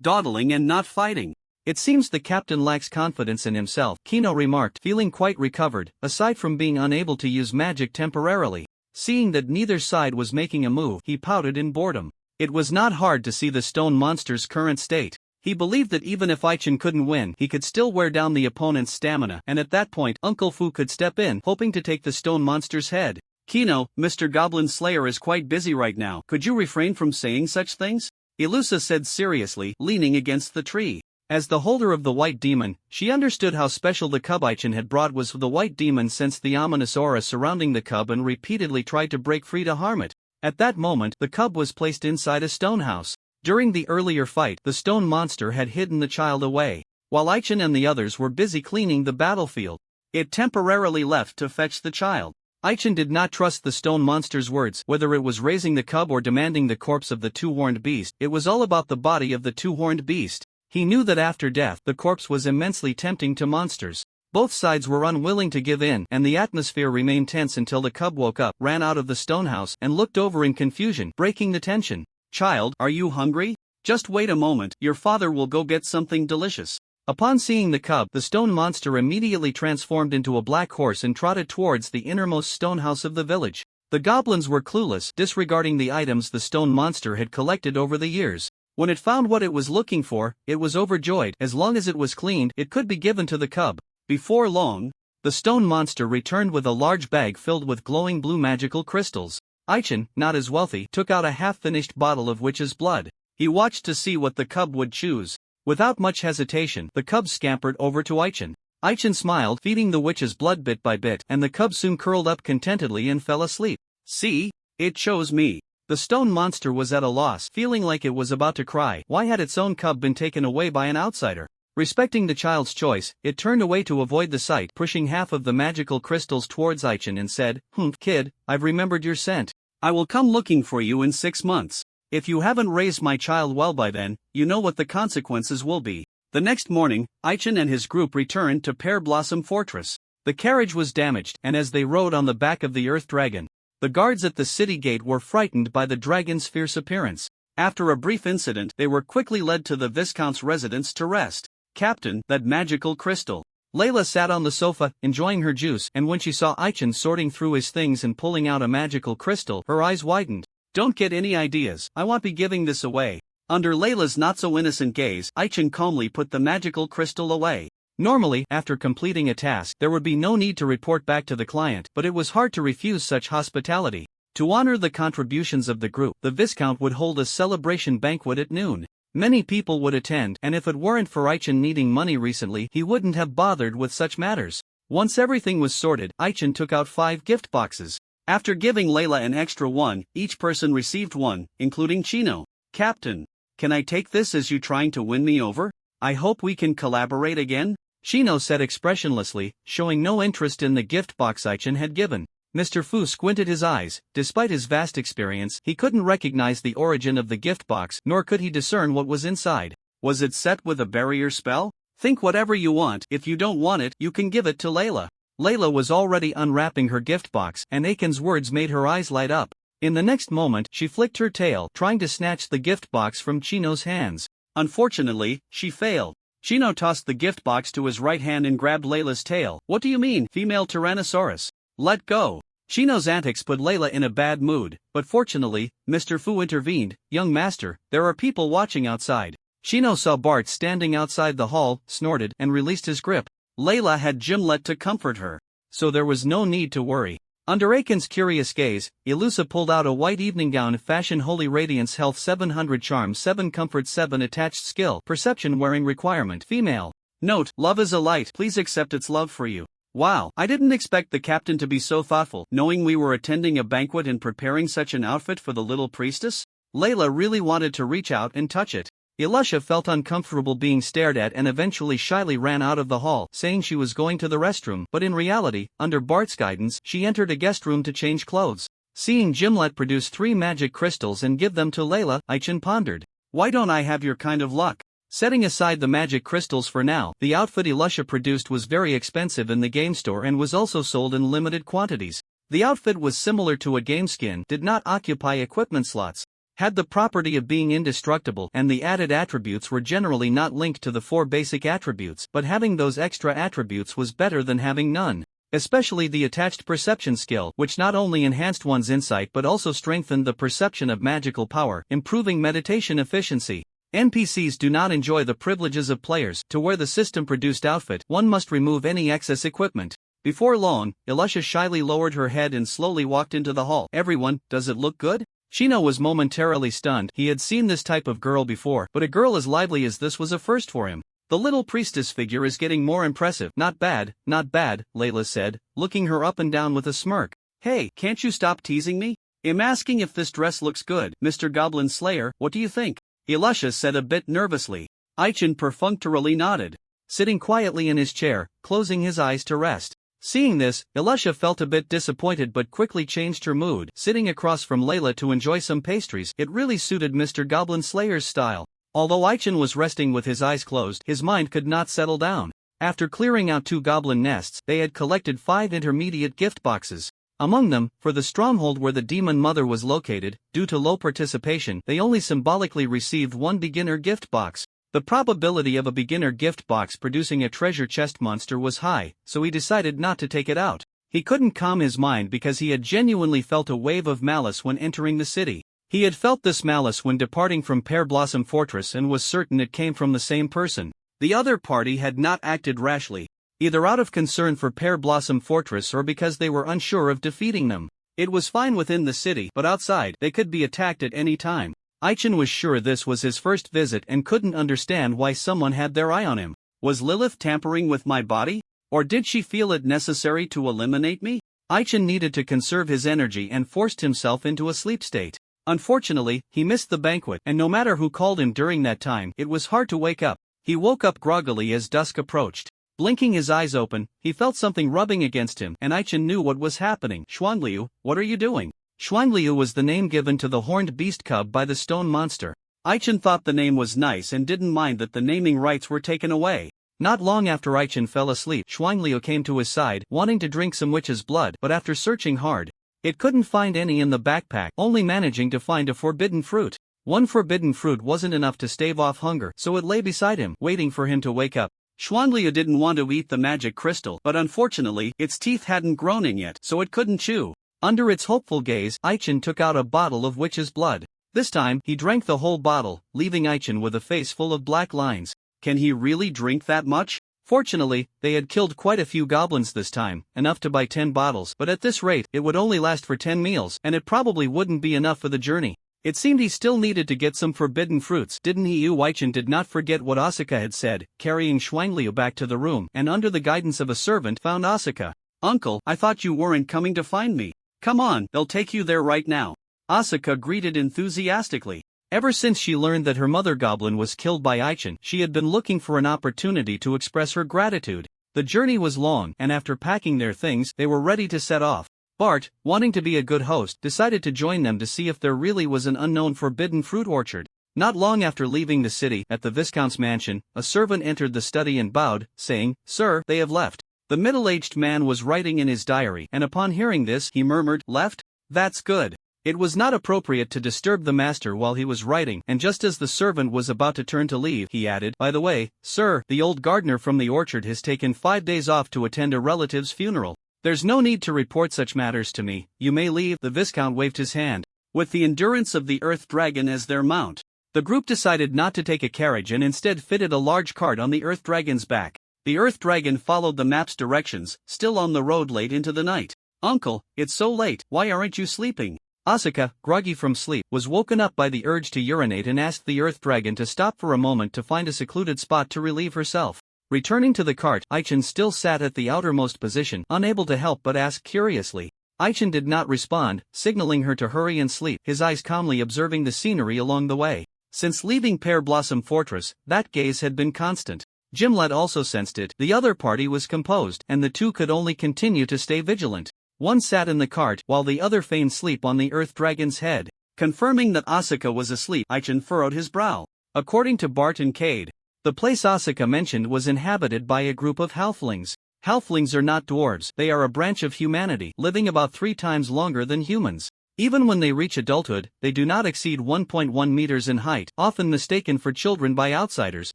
Dawdling and not fighting. It seems the captain lacks confidence in himself, Kino remarked, feeling quite recovered, aside from being unable to use magic temporarily. Seeing that neither side was making a move, he pouted in boredom. It was not hard to see the stone monster's current state. He believed that even if Aichen couldn't win, he could still wear down the opponent's stamina, and at that point, Uncle Fu could step in, hoping to take the stone monster's head. Kino, Mr. Goblin Slayer is quite busy right now. Could you refrain from saying such things? Ilusa said seriously, leaning against the tree. As the holder of the white demon, she understood how special the cub Aichen had brought was. The white demon sensed the ominous aura surrounding the cub and repeatedly tried to break free to harm it. At that moment, the cub was placed inside a stone house. During the earlier fight, the stone monster had hidden the child away. While Aichen and the others were busy cleaning the battlefield, it temporarily left to fetch the child. Aichen did not trust the stone monster's words. Whether it was raising the cub or demanding the corpse of the two-horned beast, it was all about the body of the two-horned beast. He knew that after death, the corpse was immensely tempting to monsters. Both sides were unwilling to give in, and the atmosphere remained tense until the cub woke up, ran out of the stone house, and looked over in confusion, breaking the tension. Child, are you hungry? Just wait a moment, your father will go get something delicious. Upon seeing the cub, the stone monster immediately transformed into a black horse and trotted towards the innermost stone house of the village. The goblins were clueless, disregarding the items the stone monster had collected over the years. When it found what it was looking for, it was overjoyed. As long as it was cleaned, it could be given to the cub. Before long, the stone monster returned with a large bag filled with glowing blue magical crystals. Aichen, not as wealthy, took out a half-finished bottle of witch's blood. He watched to see what the cub would choose. Without much hesitation, the cub scampered over to Aichen. Aichen smiled, feeding the witch's blood bit by bit, and the cub soon curled up contentedly and fell asleep. See? It chose me. The stone monster was at a loss, feeling like it was about to cry. Why had its own cub been taken away by an outsider? Respecting the child's choice, it turned away to avoid the sight, pushing half of the magical crystals towards Aichin and said, Kid, I've remembered your scent. I will come looking for you in 6 months. If you haven't raised my child well by then, you know what the consequences will be. The next morning, Aichin and his group returned to Pear Blossom Fortress. The carriage was damaged, and as they rode on the back of the Earth Dragon, the guards at the city gate were frightened by the dragon's fierce appearance. After a brief incident, they were quickly led to the Viscount's residence to rest. Captain, that magical crystal. Layla sat on the sofa, enjoying her juice, and when she saw Aichin sorting through his things and pulling out a magical crystal, her eyes widened. Don't get any ideas, I won't be giving this away. Under Layla's not-so-innocent gaze, Aichin calmly put the magical crystal away. Normally, after completing a task, there would be no need to report back to the client, but it was hard to refuse such hospitality. To honor the contributions of the group, the Viscount would hold a celebration banquet at noon. Many people would attend, and if it weren't for Aichin needing money recently, he wouldn't have bothered with such matters. Once everything was sorted, Aichin took out 5 gift boxes. After giving Layla an extra one, each person received one, including Chino. Captain, can I take this as you trying to win me over? I hope we can collaborate again? Chino said expressionlessly, showing no interest in the gift box Aichin had given. Mr. Fu squinted his eyes. Despite his vast experience, he couldn't recognize the origin of the gift box, nor could he discern what was inside. Was it set with a barrier spell? Think whatever you want. If you don't want it, you can give it to Layla. Layla was already unwrapping her gift box, and Aiken's words made her eyes light up. In the next moment, she flicked her tail, trying to snatch the gift box from Chino's hands. Unfortunately, she failed. Chino tossed the gift box to his right hand and grabbed Layla's tail. What do you mean, female Tyrannosaurus? Let go. Chino's antics put Layla in a bad mood, but fortunately, Mr. Fu intervened. Young master, there are people watching outside. Chino saw Bart standing outside the hall, snorted, and released his grip. Layla had Gimlet to comfort her, so there was no need to worry. Under Aiken's curious gaze, Elusa pulled out a white evening gown, fashion Holy Radiance, Health 700, Charm 7, Comfort 7, Attached Skill, Perception, Wearing Requirement, Female. Note, love is a light, please accept its love for you. Wow, I didn't expect the captain to be so thoughtful, knowing we were attending a banquet and preparing such an outfit for the little priestess. Layla really wanted to reach out and touch it. Elusha felt uncomfortable being stared at and eventually shyly ran out of the hall, saying she was going to the restroom, but in reality, under Bart's guidance, she entered a guest room to change clothes. Seeing Gimlet produce 3 magic crystals and give them to Layla, Aichin pondered. Why don't I have your kind of luck? Setting aside the magic crystals for now, the outfit Elusha produced was very expensive in the game store and was also sold in limited quantities. The outfit was similar to a game skin, did not occupy equipment slots, had the property of being indestructible, and the added attributes were generally not linked to the 4 basic attributes, but having those extra attributes was better than having none. Especially the attached perception skill, which not only enhanced one's insight but also strengthened the perception of magical power, improving meditation efficiency. NPCs do not enjoy the privileges of players. To wear the system-produced outfit, one must remove any excess equipment. Before long, Elusha shyly lowered her head and slowly walked into the hall. Everyone, does it look good? Chino was momentarily stunned. He had seen this type of girl before, but a girl as lively as this was a first for him. The little priestess figure is getting more impressive. Not bad, Layla said, looking her up and down with a smirk. Hey, can't you stop teasing me? I'm asking if this dress looks good. Mr. Goblin Slayer, what do you think? Elusha said a bit nervously. Aichin perfunctorily nodded, sitting quietly in his chair, closing his eyes to rest. Seeing this, Elusha felt a bit disappointed but quickly changed her mood. Sitting across from Layla to enjoy some pastries, it really suited Mr. Goblin Slayer's style. Although Aichin was resting with his eyes closed, his mind could not settle down. After clearing out 2 goblin nests, they had collected 5 intermediate gift boxes. Among them, for the stronghold where the demon mother was located, due to low participation, they only symbolically received 1 beginner gift box. The probability of a beginner gift box producing a treasure chest monster was high, so he decided not to take it out. He couldn't calm his mind because he had genuinely felt a wave of malice when entering the city. He had felt this malice when departing from Pear Blossom Fortress and was certain it came from the same person. The other party had not acted rashly, either out of concern for Pear Blossom Fortress or because they were unsure of defeating them. It was fine within the city, but outside, they could be attacked at any time. Aichin was sure this was his first visit and couldn't understand why someone had their eye on him. Was Lilith tampering with my body? Or did she feel it necessary to eliminate me? Aichin needed to conserve his energy and forced himself into a sleep state. Unfortunately, he missed the banquet, and no matter who called him during that time, it was hard to wake up. He woke up groggily as dusk approached. Blinking his eyes open, he felt something rubbing against him, and Aichin knew what was happening. Xuangliu, what are you doing? Xuangliu was the name given to the horned beast cub by the stone monster. Aichin thought the name was nice and didn't mind that the naming rights were taken away. Not long after Aichin fell asleep, Xuangliu came to his side, wanting to drink some witch's blood, but after searching hard, it couldn't find any in the backpack, only managing to find a forbidden fruit. One forbidden fruit wasn't enough to stave off hunger, so it lay beside him, waiting for him to wake up. Xuangliu didn't want to eat the magic crystal, but unfortunately, its teeth hadn't grown in yet, so it couldn't chew. Under its hopeful gaze, Aichin took out a bottle of witch's blood. This time, he drank the whole bottle, leaving Aichin with a face full of black lines. Can he really drink that much? Fortunately, they had killed quite a few goblins this time, enough to buy 10 bottles, but at this rate, it would only last for 10 meals, and it probably wouldn't be enough for the journey. It seemed he still needed to get some forbidden fruits, didn't he? Aichin did not forget what Asuka had said, carrying Xuangliu back to the room, and under the guidance of a servant, found Asuka. Uncle, I thought you weren't coming to find me. Come on, they'll take you there right now. Asuka greeted enthusiastically. Ever since she learned that her mother goblin was killed by Aichin, she had been looking for an opportunity to express her gratitude. The journey was long, and after packing their things, they were ready to set off. Bart, wanting to be a good host, decided to join them to see if there really was an unknown forbidden fruit orchard. Not long after leaving the city, at the Viscount's mansion, a servant entered the study and bowed, saying, "Sir, they have left." The middle-aged man was writing in his diary, and upon hearing this, he murmured, "Left? That's good." It was not appropriate to disturb the master while he was writing, and just as the servant was about to turn to leave, he added, "By the way, sir, the old gardener from the orchard has taken 5 days off to attend a relative's funeral. There's no need to report such matters to me, you may leave." The Viscount waved his hand. With the endurance of the Earth Dragon as their mount, the group decided not to take a carriage and instead fitted a large cart on the Earth Dragon's back. The Earth Dragon followed the map's directions, still on the road late into the night. "Uncle, it's so late, why aren't you sleeping?" Asuka, groggy from sleep, was woken up by the urge to urinate and asked the Earth Dragon to stop for a moment to find a secluded spot to relieve herself. Returning to the cart, Aichin still sat at the outermost position, unable to help but ask curiously. Aichin did not respond, signaling her to hurry and sleep, his eyes calmly observing the scenery along the way. Since leaving Pear Blossom Fortress, that gaze had been constant. Gimlet also sensed it. The other party was composed, and the two could only continue to stay vigilant. One sat in the cart, while the other feigned sleep on the Earth Dragon's head. Confirming that Asuka was asleep, Aichin furrowed his brow. According to Bart and Cade, the place Asuka mentioned was inhabited by a group of halflings. Halflings are not dwarves, they are a branch of humanity, living about 3 times longer than humans. Even when they reach adulthood, they do not exceed 1.1 meters in height, often mistaken for children by outsiders,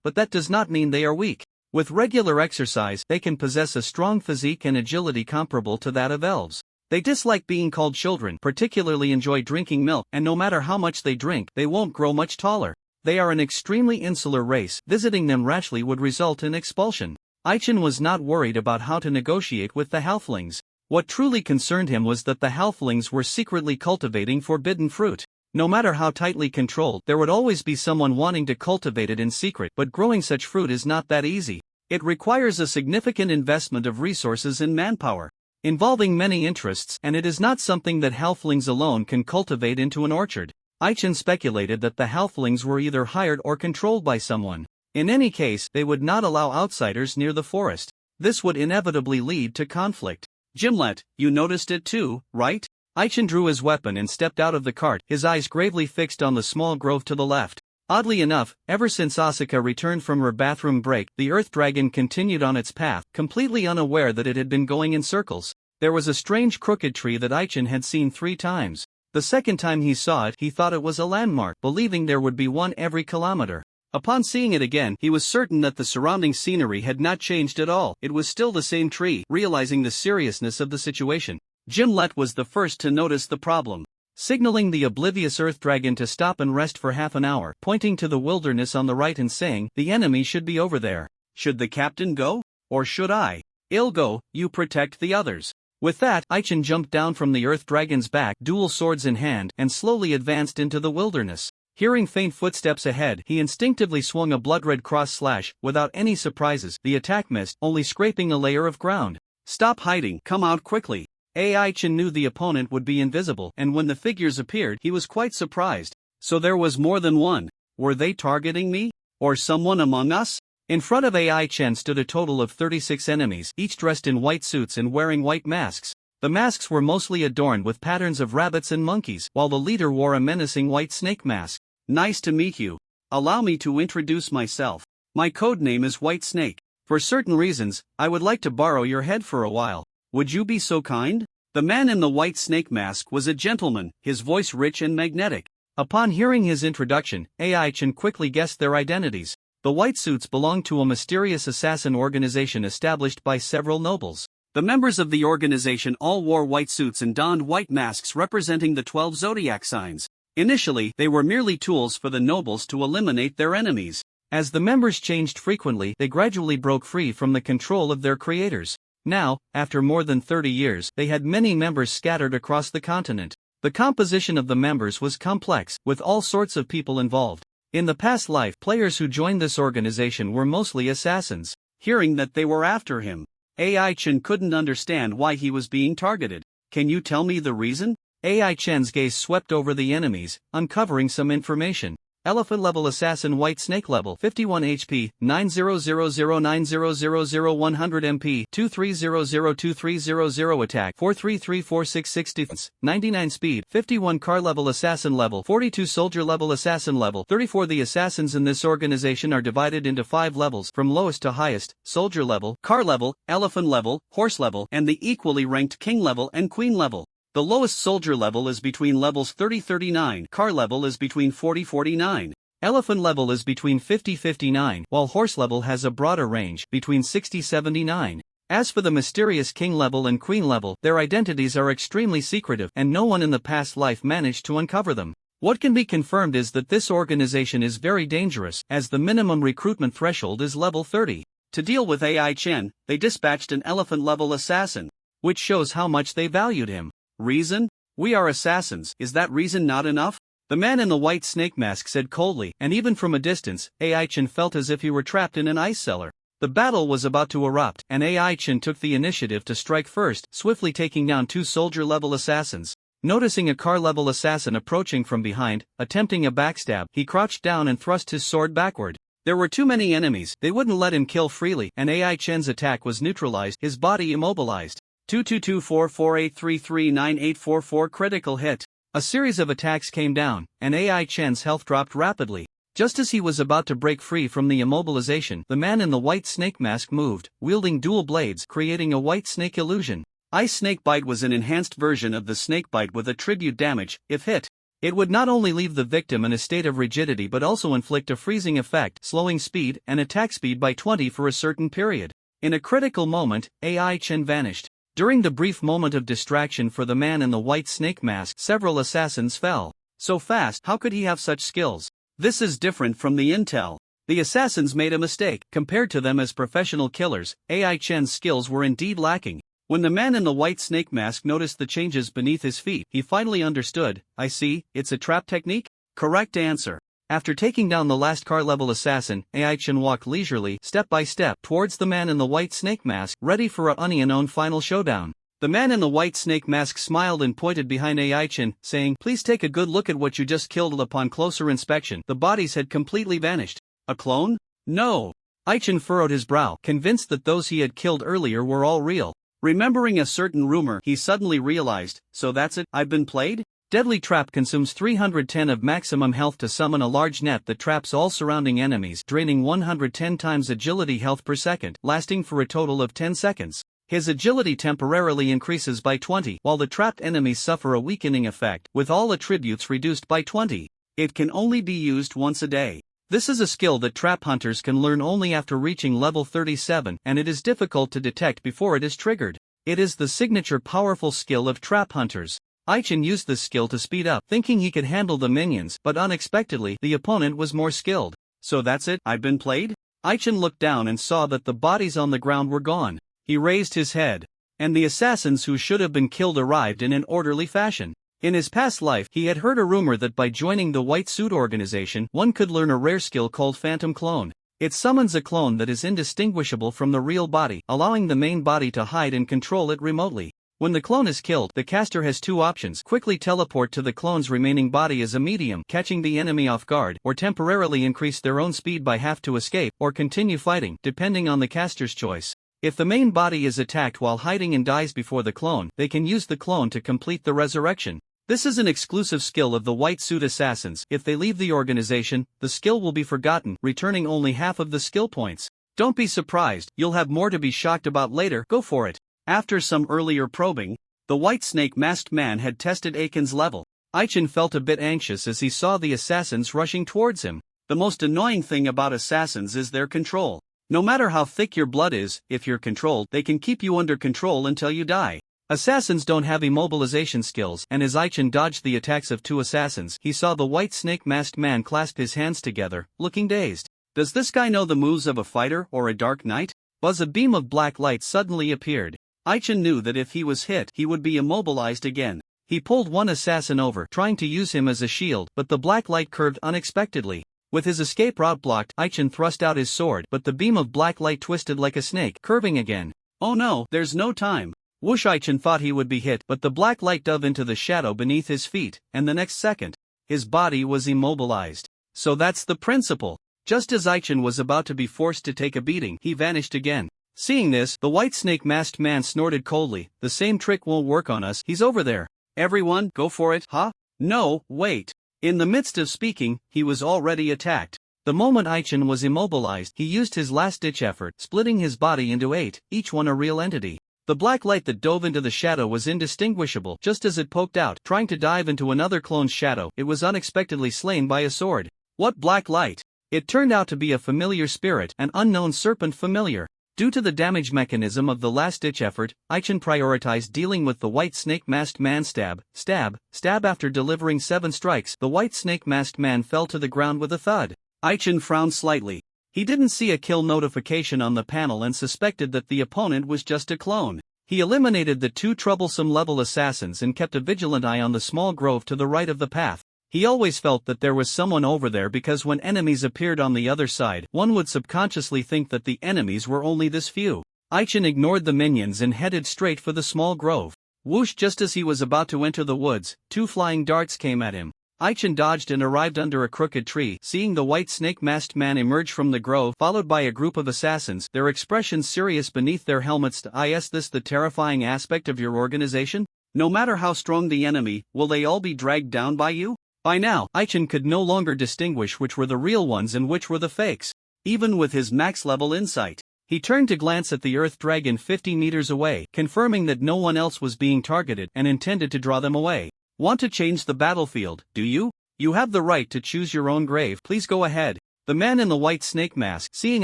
but that does not mean they are weak. With regular exercise, they can possess a strong physique and agility comparable to that of elves. They dislike being called children, particularly enjoy drinking milk, and no matter how much they drink, they won't grow much taller. They are an extremely insular race, visiting them rashly would result in expulsion. Aichin was not worried about how to negotiate with the halflings. What truly concerned him was that the halflings were secretly cultivating forbidden fruit. No matter how tightly controlled, there would always be someone wanting to cultivate it in secret, but growing such fruit is not that easy. It requires a significant investment of resources and manpower, involving many interests, and it is not something that halflings alone can cultivate into an orchard. Aichin speculated that the halflings were either hired or controlled by someone. In any case, they would not allow outsiders near the forest. This would inevitably lead to conflict. "Gimlet, you noticed it too, right?" Aichin drew his weapon and stepped out of the cart, his eyes gravely fixed on the small grove to the left. Oddly enough, ever since Asuka returned from her bathroom break, the Earth Dragon continued on its path, completely unaware that it had been going in circles. There was a strange crooked tree that Aichin had seen 3 times. The second time he saw it, he thought it was a landmark, believing there would be one every kilometer. Upon seeing it again, he was certain that the surrounding scenery had not changed at all. It was still the same tree. Realizing the seriousness of the situation, Gimlet was the first to notice the problem. Signaling the oblivious Earth Dragon to stop and rest for half an hour, pointing to the wilderness on the right and saying, "The enemy should be over there. Should the captain go? Or should I?" "I'll go, you protect the others." With that, Aichin jumped down from the Earth Dragon's back, dual swords in hand, and slowly advanced into the wilderness. Hearing faint footsteps ahead, he instinctively swung a blood-red cross slash. Without any surprises, the attack missed, only scraping a layer of ground. "Stop hiding, come out quickly." Aichin knew the opponent would be invisible, and when the figures appeared, he was quite surprised. So there was more than one. Were they targeting me? Or someone among us? In front of AI Chen stood a total of 36 enemies, each dressed in white suits and wearing white masks. The masks were mostly adorned with patterns of rabbits and monkeys, while the leader wore a menacing white snake mask. Nice to meet you. Allow me to introduce myself. My code name is White Snake. For certain reasons, I would like to borrow your head for a while. Would you be so kind? The man in the white snake mask was a gentleman, his voice rich and magnetic. Upon hearing his introduction, AI Chen quickly guessed their identities. The white suits belonged to a mysterious assassin organization established by several nobles. The members of the organization all wore white suits and donned white masks representing the 12 zodiac signs. Initially, they were merely tools for the nobles to eliminate their enemies. As the members changed frequently, they gradually broke free from the control of their creators. Now, after more than 30 years, they had many members scattered across the continent. The composition of the members was complex, with all sorts of people involved. In the past life, players who joined this organization were mostly assassins. Hearing that they were after him, AI Chen couldn't understand why he was being targeted. Can you tell me the reason? AI Chen's gaze swept over the enemies, uncovering some information. Elephant level assassin White Snake level 51 HP 90009000 100 MP 23002300 attack 433466 defense 99 speed 51 car level assassin level 42 soldier level assassin level 34. The assassins in this organization are divided into 5 levels from lowest to highest: soldier level, car level, elephant level, horse level, and the equally ranked king level and queen level. The lowest soldier level is between levels 30-39, car level is between 40-49, elephant level is between 50-59, while horse level has a broader range, between 60-79. As for the mysterious king level and queen level, their identities are extremely secretive, and no one in the past life managed to uncover them. What can be confirmed is that this organization is very dangerous, as the minimum recruitment threshold is level 30. To deal with AI Chen, they dispatched an elephant level assassin, which shows how much they valued him. Reason? We are assassins. Is that reason not enough? The man in the white snake mask said coldly, and even from a distance, AI Chen felt as if he were trapped in an ice cellar. The battle was about to erupt, and AI Chen took the initiative to strike first, swiftly taking down 2 soldier-level assassins. Noticing a car-level assassin approaching from behind, attempting a backstab, he crouched down and thrust his sword backward. There were too many enemies, they wouldn't let him kill freely, and AI Chen's attack was neutralized, his body immobilized. 222448339844 critical hit. A series of attacks came down, and AI Chen's health dropped rapidly. Just as he was about to break free from the immobilization, the man in the white snake mask moved, wielding dual blades, creating a white snake illusion. Ice Snake Bite was an enhanced version of the snake bite with attribute damage. If hit, it would not only leave the victim in a state of rigidity but also inflict a freezing effect, slowing speed and attack speed by 20 for a certain period. In a critical moment, AI Chen vanished. During the brief moment of distraction for the man in the white snake mask, several assassins fell. So fast, how could he have such skills? This is different from the intel. The assassins made a mistake. Compared to them as professional killers, AI Chen's skills were indeed lacking. When the man in the white snake mask noticed the changes beneath his feet, he finally understood. I see, it's a trap technique? Correct answer. After taking down the last car-level assassin, AI Chen walked leisurely, step by step, towards the man in the white snake mask, ready for a unknown final showdown. The man in the white snake mask smiled and pointed behind AI Chen, saying, "Please take a good look at what you just killed." Upon closer inspection, the bodies had completely vanished. A clone? No. AI Chen furrowed his brow, convinced that those he had killed earlier were all real. Remembering a certain rumor, he suddenly realized, so that's it, I've been played? Deadly Trap consumes 310 of maximum health to summon a large net that traps all surrounding enemies, draining 110 times agility health per second, lasting for a total of 10 seconds. His agility temporarily increases by 20, while the trapped enemies suffer a weakening effect, with all attributes reduced by 20. It can only be used once a day. This is a skill that trap hunters can learn only after reaching level 37, and it is difficult to detect before it is triggered. It is the signature powerful skill of trap hunters. AI Chen used this skill to speed up, thinking he could handle the minions, but unexpectedly, the opponent was more skilled. So that's it, I've been played? AI Chen looked down and saw that the bodies on the ground were gone. He raised his head, and the assassins who should have been killed arrived in an orderly fashion. In his past life, he had heard a rumor that by joining the White Suit organization, one could learn a rare skill called Phantom Clone. It summons a clone that is indistinguishable from the real body, allowing the main body to hide and control it remotely. When the clone is killed, the caster has two options: quickly teleport to the clone's remaining body as a medium, catching the enemy off guard, or temporarily increase their own speed by half to escape, or continue fighting, depending on the caster's choice. If the main body is attacked while hiding and dies before the clone, they can use the clone to complete the resurrection. This is an exclusive skill of the White Suit Assassins. If they leave the organization, the skill will be forgotten, returning only half of the skill points. Don't be surprised, you'll have more to be shocked about later. Go for it. After some earlier probing, the White Snake Masked Man had tested Aiken's level. Aiken felt a bit anxious as he saw the assassins rushing towards him. The most annoying thing about assassins is their control. No matter how thick your blood is, if you're controlled, they can keep you under control until you die. Assassins don't have immobilization skills, and as Aiken dodged the attacks of two assassins, he saw the White Snake Masked Man clasp his hands together, looking dazed. Does this guy know the moves of a fighter or a Dark Knight? A beam of black light suddenly appeared. Aiken knew that if he was hit, he would be immobilized again. He pulled one assassin over, trying to use him as a shield, but the black light curved unexpectedly. With his escape route blocked, Aiken thrust out his sword, but the beam of black light twisted like a snake, curving again. Oh no, there's no time. Whoosh! Aiken thought he would be hit, but the black light dove into the shadow beneath his feet, and the next second, his body was immobilized. So that's the principle. Just as Aiken was about to be forced to take a beating, he vanished again. Seeing this, the White Snake Masked Man snorted coldly. The same trick won't work on us. He's over there. Everyone, go for it. Huh? No, wait. In the midst of speaking, he was already attacked. The moment Aiken was immobilized, he used his last-ditch effort, splitting his body into 8, each one a real entity. The black light that dove into the shadow was indistinguishable. Just as it poked out, trying to dive into another clone's shadow, it was unexpectedly slain by a sword. What black light? It turned out to be a familiar spirit, an unknown serpent familiar. Due to the damage mechanism of the last-ditch effort, Aiken prioritized dealing with the White Snake Masked Man. Stab, stab, stab. After delivering 7 strikes, the White Snake Masked Man fell to the ground with a thud. Aiken frowned slightly. He didn't see a kill notification on the panel and suspected that the opponent was just a clone. He eliminated the 2 troublesome level assassins and kept a vigilant eye on the small grove to the right of the path. He always felt that there was someone over there because when enemies appeared on the other side, one would subconsciously think that the enemies were only this few. Aiken ignored the minions and headed straight for the small grove. Whoosh! Just as he was about to enter the woods, 2 flying darts came at him. Aiken dodged and arrived under a crooked tree. Seeing the White Snake Masked Man emerge from the grove, followed by a group of assassins, their expressions serious beneath their helmets. Is this the terrifying aspect of your organization? No matter how strong the enemy, will they all be dragged down by you? By now, Aiken could no longer distinguish which were the real ones and which were the fakes. Even with his max-level insight, he turned to glance at the Earth Dragon 50 meters away, confirming that no one else was being targeted and intended to draw them away. Want to change the battlefield, do you? You have the right to choose your own grave. Please go ahead. The man in the white snake mask, seeing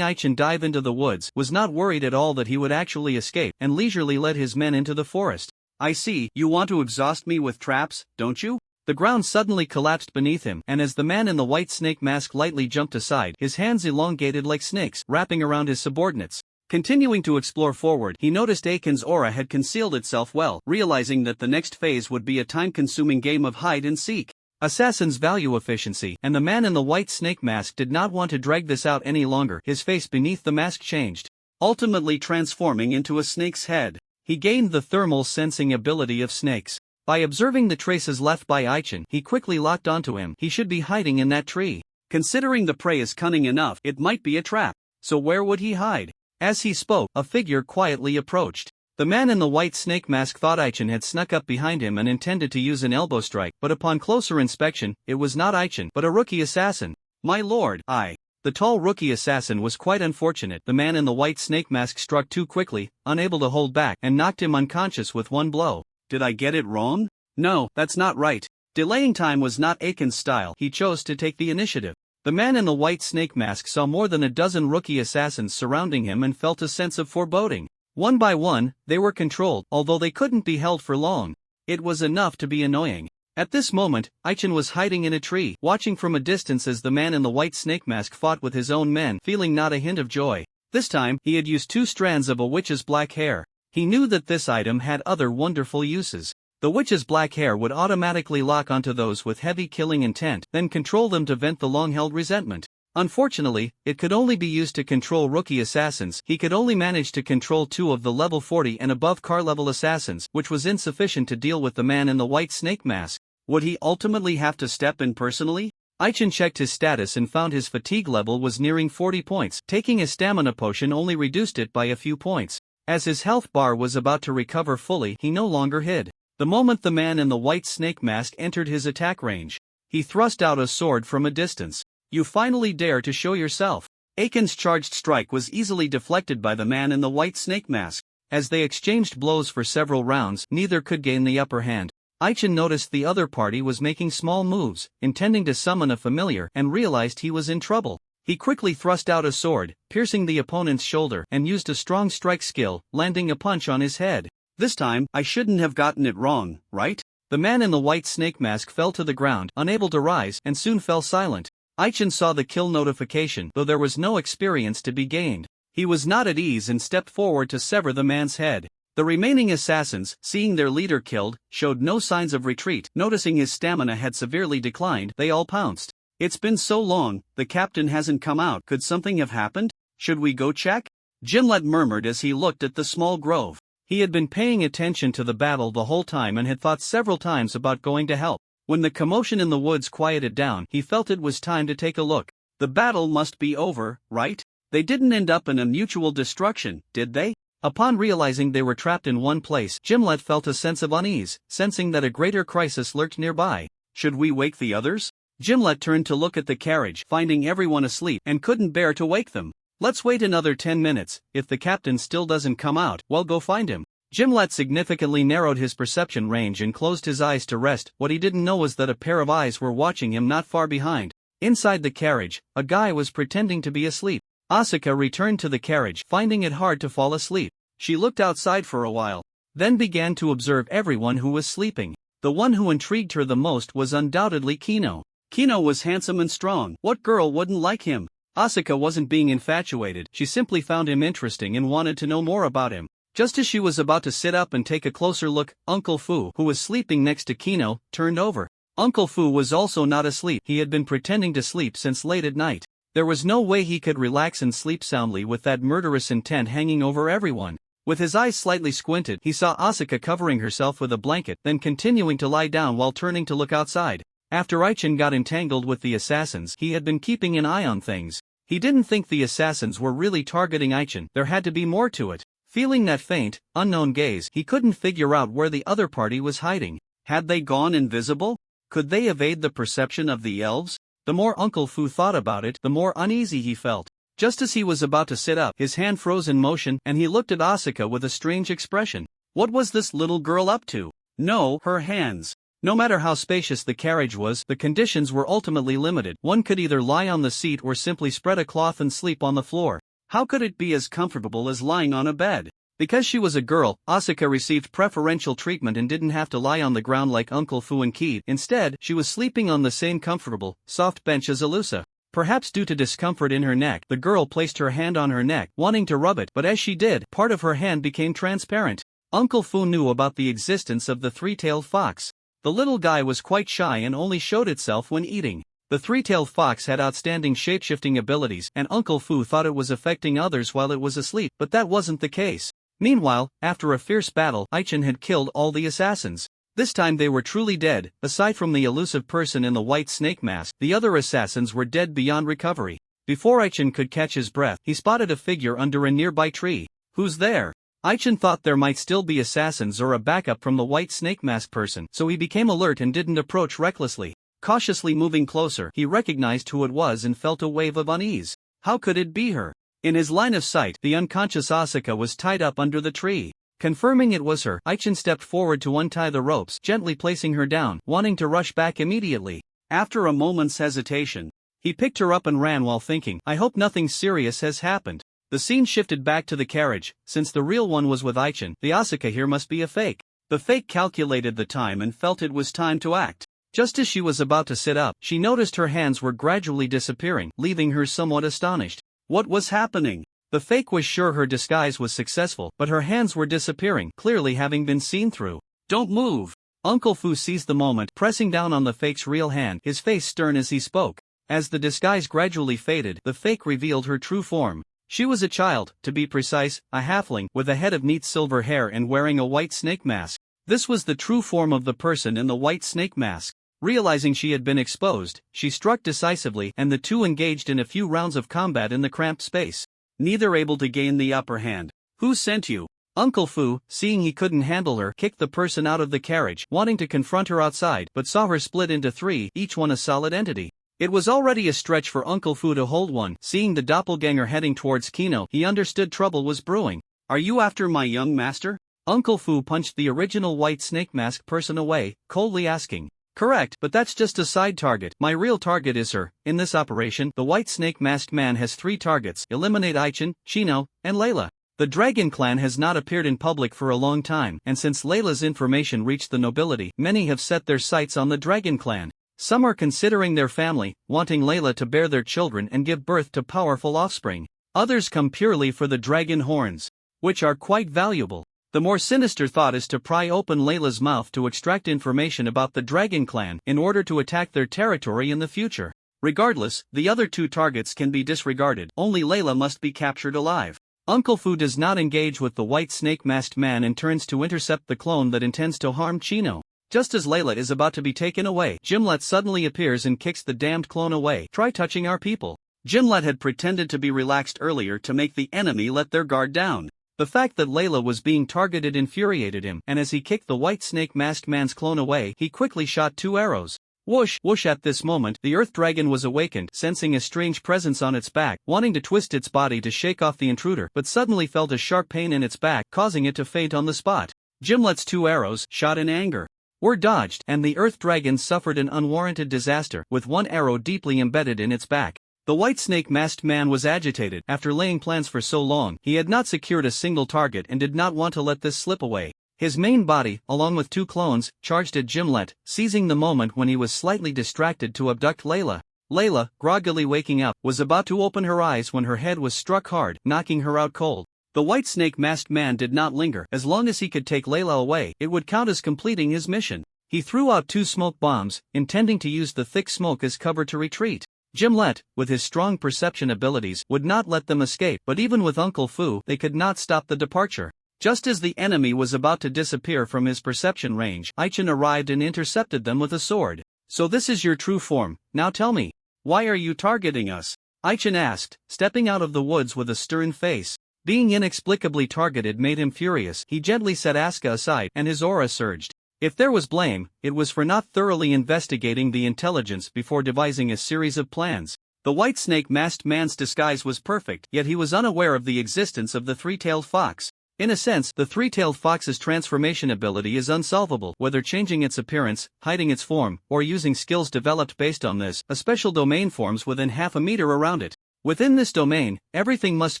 Aichen dive into the woods, was not worried at all that he would actually escape, and leisurely led his men into the forest. I see, you want to exhaust me with traps, don't you? The ground suddenly collapsed beneath him, and as the man in the white snake mask lightly jumped aside, his hands elongated like snakes, wrapping around his subordinates. Continuing to explore forward, he noticed Aiken's aura had concealed itself well, realizing that the next phase would be a time-consuming game of hide-and-seek. Assassins value efficiency, and the man in the white snake mask did not want to drag this out any longer. His face beneath the mask changed, ultimately transforming into a snake's head. He gained the thermal sensing ability of snakes. By observing the traces left by Aichen, he quickly locked onto him. He should be hiding in that tree. Considering the prey is cunning enough, it might be a trap. So where would he hide? As he spoke, a figure quietly approached. The man in the white snake mask thought Aichen had snuck up behind him and intended to use an elbow strike, but upon closer inspection, it was not Aichen, but a rookie assassin. My lord, The tall rookie assassin was quite unfortunate. The man in the white snake mask struck too quickly, unable to hold back, and knocked him unconscious with one blow. Did I get it wrong? No, that's not right. Delaying time was not Aiken's style. He chose to take the initiative. The man in the white snake mask saw more than a dozen rookie assassins surrounding him and felt a sense of foreboding. One by one, they were controlled, although they couldn't be held for long. It was enough to be annoying. At this moment, Aichen was hiding in a tree, watching from a distance as the man in the white snake mask fought with his own men, feeling not a hint of joy. This time, he had used 2 strands of a witch's black hair. He knew that this item had other wonderful uses. The witch's black hair would automatically lock onto those with heavy killing intent, then control them to vent the long-held resentment. Unfortunately, it could only be used to control rookie assassins. He could only manage to control 2 of the level 40 and above car level assassins, which was insufficient to deal with the man in the white snake mask. Would he ultimately have to step in personally? Aichen checked his status and found his fatigue level was nearing 40 points. Taking a stamina potion only reduced it by a few points. As his health bar was about to recover fully, he no longer hid. The moment the man in the white snake mask entered his attack range, he thrust out a sword from a distance. You finally dare to show yourself. Aiken's charged strike was easily deflected by the man in the white snake mask. As they exchanged blows for several rounds, neither could gain the upper hand. Aichen noticed the other party was making small moves, intending to summon a familiar, and realized he was in trouble. He quickly thrust out a sword, piercing the opponent's shoulder, and used a strong strike skill, landing a punch on his head. This time, I shouldn't have gotten it wrong, right? The man in the white snake mask fell to the ground, unable to rise, and soon fell silent. Aichen saw the kill notification, though there was no experience to be gained. He was not at ease and stepped forward to sever the man's head. The remaining assassins, seeing their leader killed, showed no signs of retreat. Noticing his stamina had severely declined, they all pounced. It's been so long, the captain hasn't come out. Could something have happened? Should we go check? Gimlet murmured as he looked at the small grove. He had been paying attention to the battle the whole time and had thought several times about going to help. When the commotion in the woods quieted down, he felt it was time to take a look. The battle must be over, right? They didn't end up in a mutual destruction, did they? Upon realizing they were trapped in one place, Gimlet felt a sense of unease, sensing that a greater crisis lurked nearby. Should we wake the others? Gimlet turned to look at the carriage, finding everyone asleep, and couldn't bear to wake them. Let's wait another 10 minutes, if the captain still doesn't come out, we'll go find him. Gimlet significantly narrowed his perception range and closed his eyes to rest. What he didn't know was that a pair of eyes were watching him not far behind. Inside the carriage, a guy was pretending to be asleep. Asuka returned to the carriage, finding it hard to fall asleep. She looked outside for a while, then began to observe everyone who was sleeping. The one who intrigued her the most was undoubtedly Kino. Kino was handsome and strong. What girl wouldn't like him? Asuka wasn't being infatuated, she simply found him interesting and wanted to know more about him. Just as she was about to sit up and take a closer look, Uncle Fu, who was sleeping next to Kino, turned over. Uncle Fu was also not asleep. He had been pretending to sleep since late at night. There was no way he could relax and sleep soundly with that murderous intent hanging over everyone. With his eyes slightly squinted, he saw Asuka covering herself with a blanket, then continuing to lie down while turning to look outside. After Aichen got entangled with the assassins, he had been keeping an eye on things. He didn't think the assassins were really targeting Aichen. There had to be more to it. Feeling that faint, unknown gaze, he couldn't figure out where the other party was hiding. Had they gone invisible? Could they evade the perception of the elves? The more Uncle Fu thought about it, the more uneasy he felt. Just as he was about to sit up, his hand froze in motion, and he looked at Asuka with a strange expression. What was this little girl up to? No, her hands. No matter how spacious the carriage was, the conditions were ultimately limited. One could either lie on the seat or simply spread a cloth and sleep on the floor. How could it be as comfortable as lying on a bed? Because she was a girl, Asuka received preferential treatment and didn't have to lie on the ground like Uncle Fu and Kid. Instead, she was sleeping on the same comfortable, soft bench as Alusa. Perhaps due to discomfort in her neck, the girl placed her hand on her neck, wanting to rub it, but as she did, part of her hand became transparent. Uncle Fu knew about the existence of the three-tailed fox. The little guy was quite shy and only showed itself when eating. The three-tailed fox had outstanding shape-shifting abilities, and Uncle Fu thought it was affecting others while it was asleep, but that wasn't the case. Meanwhile, after a fierce battle, Aichen had killed all the assassins. This time they were truly dead. Aside from the elusive person in the white snake mask, the other assassins were dead beyond recovery. Before Aichen could catch his breath, he spotted a figure under a nearby tree. Who's there? Aichen thought there might still be assassins or a backup from the white snake mask person, so he became alert and didn't approach recklessly. Cautiously moving closer, he recognized who it was and felt a wave of unease. How could it be her? In his line of sight, the unconscious Asuka was tied up under the tree. Confirming it was her, Aichen stepped forward to untie the ropes, gently placing her down, wanting to rush back immediately. After a moment's hesitation, he picked her up and ran while thinking, I hope nothing serious has happened. The scene shifted back to the carriage. Since the real one was with Aichen, the Asuka here must be a fake. The fake calculated the time and felt it was time to act. Just as she was about to sit up, she noticed her hands were gradually disappearing, leaving her somewhat astonished. What was happening? The fake was sure her disguise was successful, but her hands were disappearing, clearly having been seen through. Don't move! Uncle Fu seized the moment, pressing down on the fake's real hand, his face stern as he spoke. As the disguise gradually faded, the fake revealed her true form. She was a child, to be precise, a halfling, with a head of neat silver hair and wearing a white snake mask. This was the true form of the person in the white snake mask. Realizing she had been exposed, she struck decisively and the two engaged in a few rounds of combat in the cramped space, neither able to gain the upper hand. Who sent you? Uncle Fu, seeing he couldn't handle her, kicked the person out of the carriage, wanting to confront her outside, but saw her split into three, each one a solid entity. It was already a stretch for Uncle Fu to hold one. Seeing the doppelganger heading towards Kino, he understood trouble was brewing. Are you after my young master? Uncle Fu punched the original white snake mask person away, coldly asking. Correct, but that's just a side target. My real target is her. In this operation, the white snake masked man has 3 targets: eliminate Aichin, Chino, and Layla. The Dragon Clan has not appeared in public for a long time, and since Layla's information reached the nobility, many have set their sights on the Dragon Clan. Some are considering their family, wanting Layla to bear their children and give birth to powerful offspring. Others come purely for the dragon horns, which are quite valuable. The more sinister thought is to pry open Layla's mouth to extract information about the Dragon Clan in order to attack their territory in the future. Regardless, the other 2 targets can be disregarded. Only Layla must be captured alive. Uncle Fu does not engage with the white snake-masked man and turns to intercept the clone that intends to harm Chino. Just as Layla is about to be taken away, Gimlet suddenly appears and kicks the damned clone away. Try touching our people. Gimlet had pretended to be relaxed earlier to make the enemy let their guard down. The fact that Layla was being targeted infuriated him, and as he kicked the white snake-masked man's clone away, he quickly shot 2 arrows. Whoosh, whoosh. At this moment, the Earth Dragon was awakened, sensing a strange presence on its back, wanting to twist its body to shake off the intruder, but suddenly felt a sharp pain in its back, causing it to faint on the spot. Gimlet's 2 arrows, shot in anger, were dodged, and the Earth Dragon suffered an unwarranted disaster, with 1 arrow deeply embedded in its back. The white snake-masked man was agitated. After laying plans for so long, he had not secured a single target and did not want to let this slip away. His main body, along with 2 clones, charged at Gimlet, seizing the moment when he was slightly distracted to abduct Layla. Layla, groggily waking up, was about to open her eyes when her head was struck hard, knocking her out cold. The white snake-masked man did not linger. As long as he could take Layla away, it would count as completing his mission. He threw out 2 smoke bombs, intending to use the thick smoke as cover to retreat. Gimlet, with his strong perception abilities, would not let them escape, but even with Uncle Fu, they could not stop the departure. Just as the enemy was about to disappear from his perception range, Aichin arrived and intercepted them with a sword. So this is your true form. Now tell me, why are you targeting us? Aichin asked, stepping out of the woods with a stern face. Being inexplicably targeted made him furious. He gently set Asuka aside, and his aura surged. If there was blame, it was for not thoroughly investigating the intelligence before devising a series of plans. The white snake-masked man's disguise was perfect, yet he was unaware of the existence of the 3-tailed fox. In a sense, the 3-tailed fox's transformation ability is unsolvable, whether changing its appearance, hiding its form, or using skills developed based on this. A special domain forms within half a meter around it. Within this domain, everything must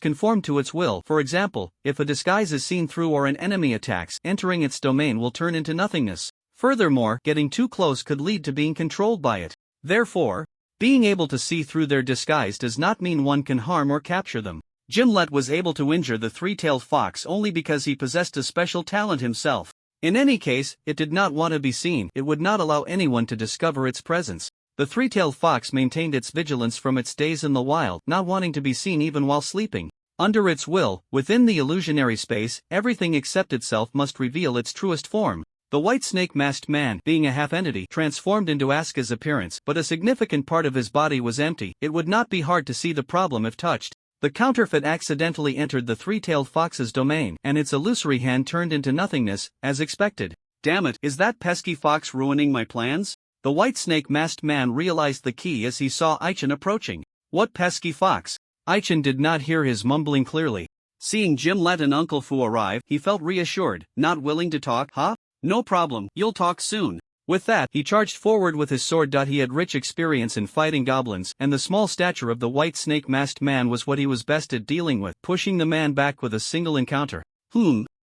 conform to its will. For example, if a disguise is seen through or an enemy attacks, entering its domain will turn into nothingness. Furthermore, getting too close could lead to being controlled by it. Therefore, being able to see through their disguise does not mean one can harm or capture them. Gimlet was able to injure the 3-tailed fox only because he possessed a special talent himself. In any case, it did not want to be seen. It would not allow anyone to discover its presence. The 3-tailed fox maintained its vigilance from its days in the wild, not wanting to be seen even while sleeping. Under its will, within the illusionary space, everything except itself must reveal its truest form. The white snake-masked man, being a half-entity, transformed into Asuka's appearance, but a significant part of his body was empty. It would not be hard to see the problem if touched. The counterfeit accidentally entered the 3-tailed fox's domain, and its illusory hand turned into nothingness, as expected. Damn it, is that pesky fox ruining my plans? The white snake-masked man realized the key as he saw Aichin approaching. What pesky fox? Aichin did not hear his mumbling clearly. Seeing Gimlet and Uncle Fu arrive, he felt reassured. Not willing to talk, huh? No problem, you'll talk soon. With that, he charged forward with his sword. He had rich experience in fighting goblins, and the small stature of the white snake-masked man was what he was best at dealing with, pushing the man back with a single encounter.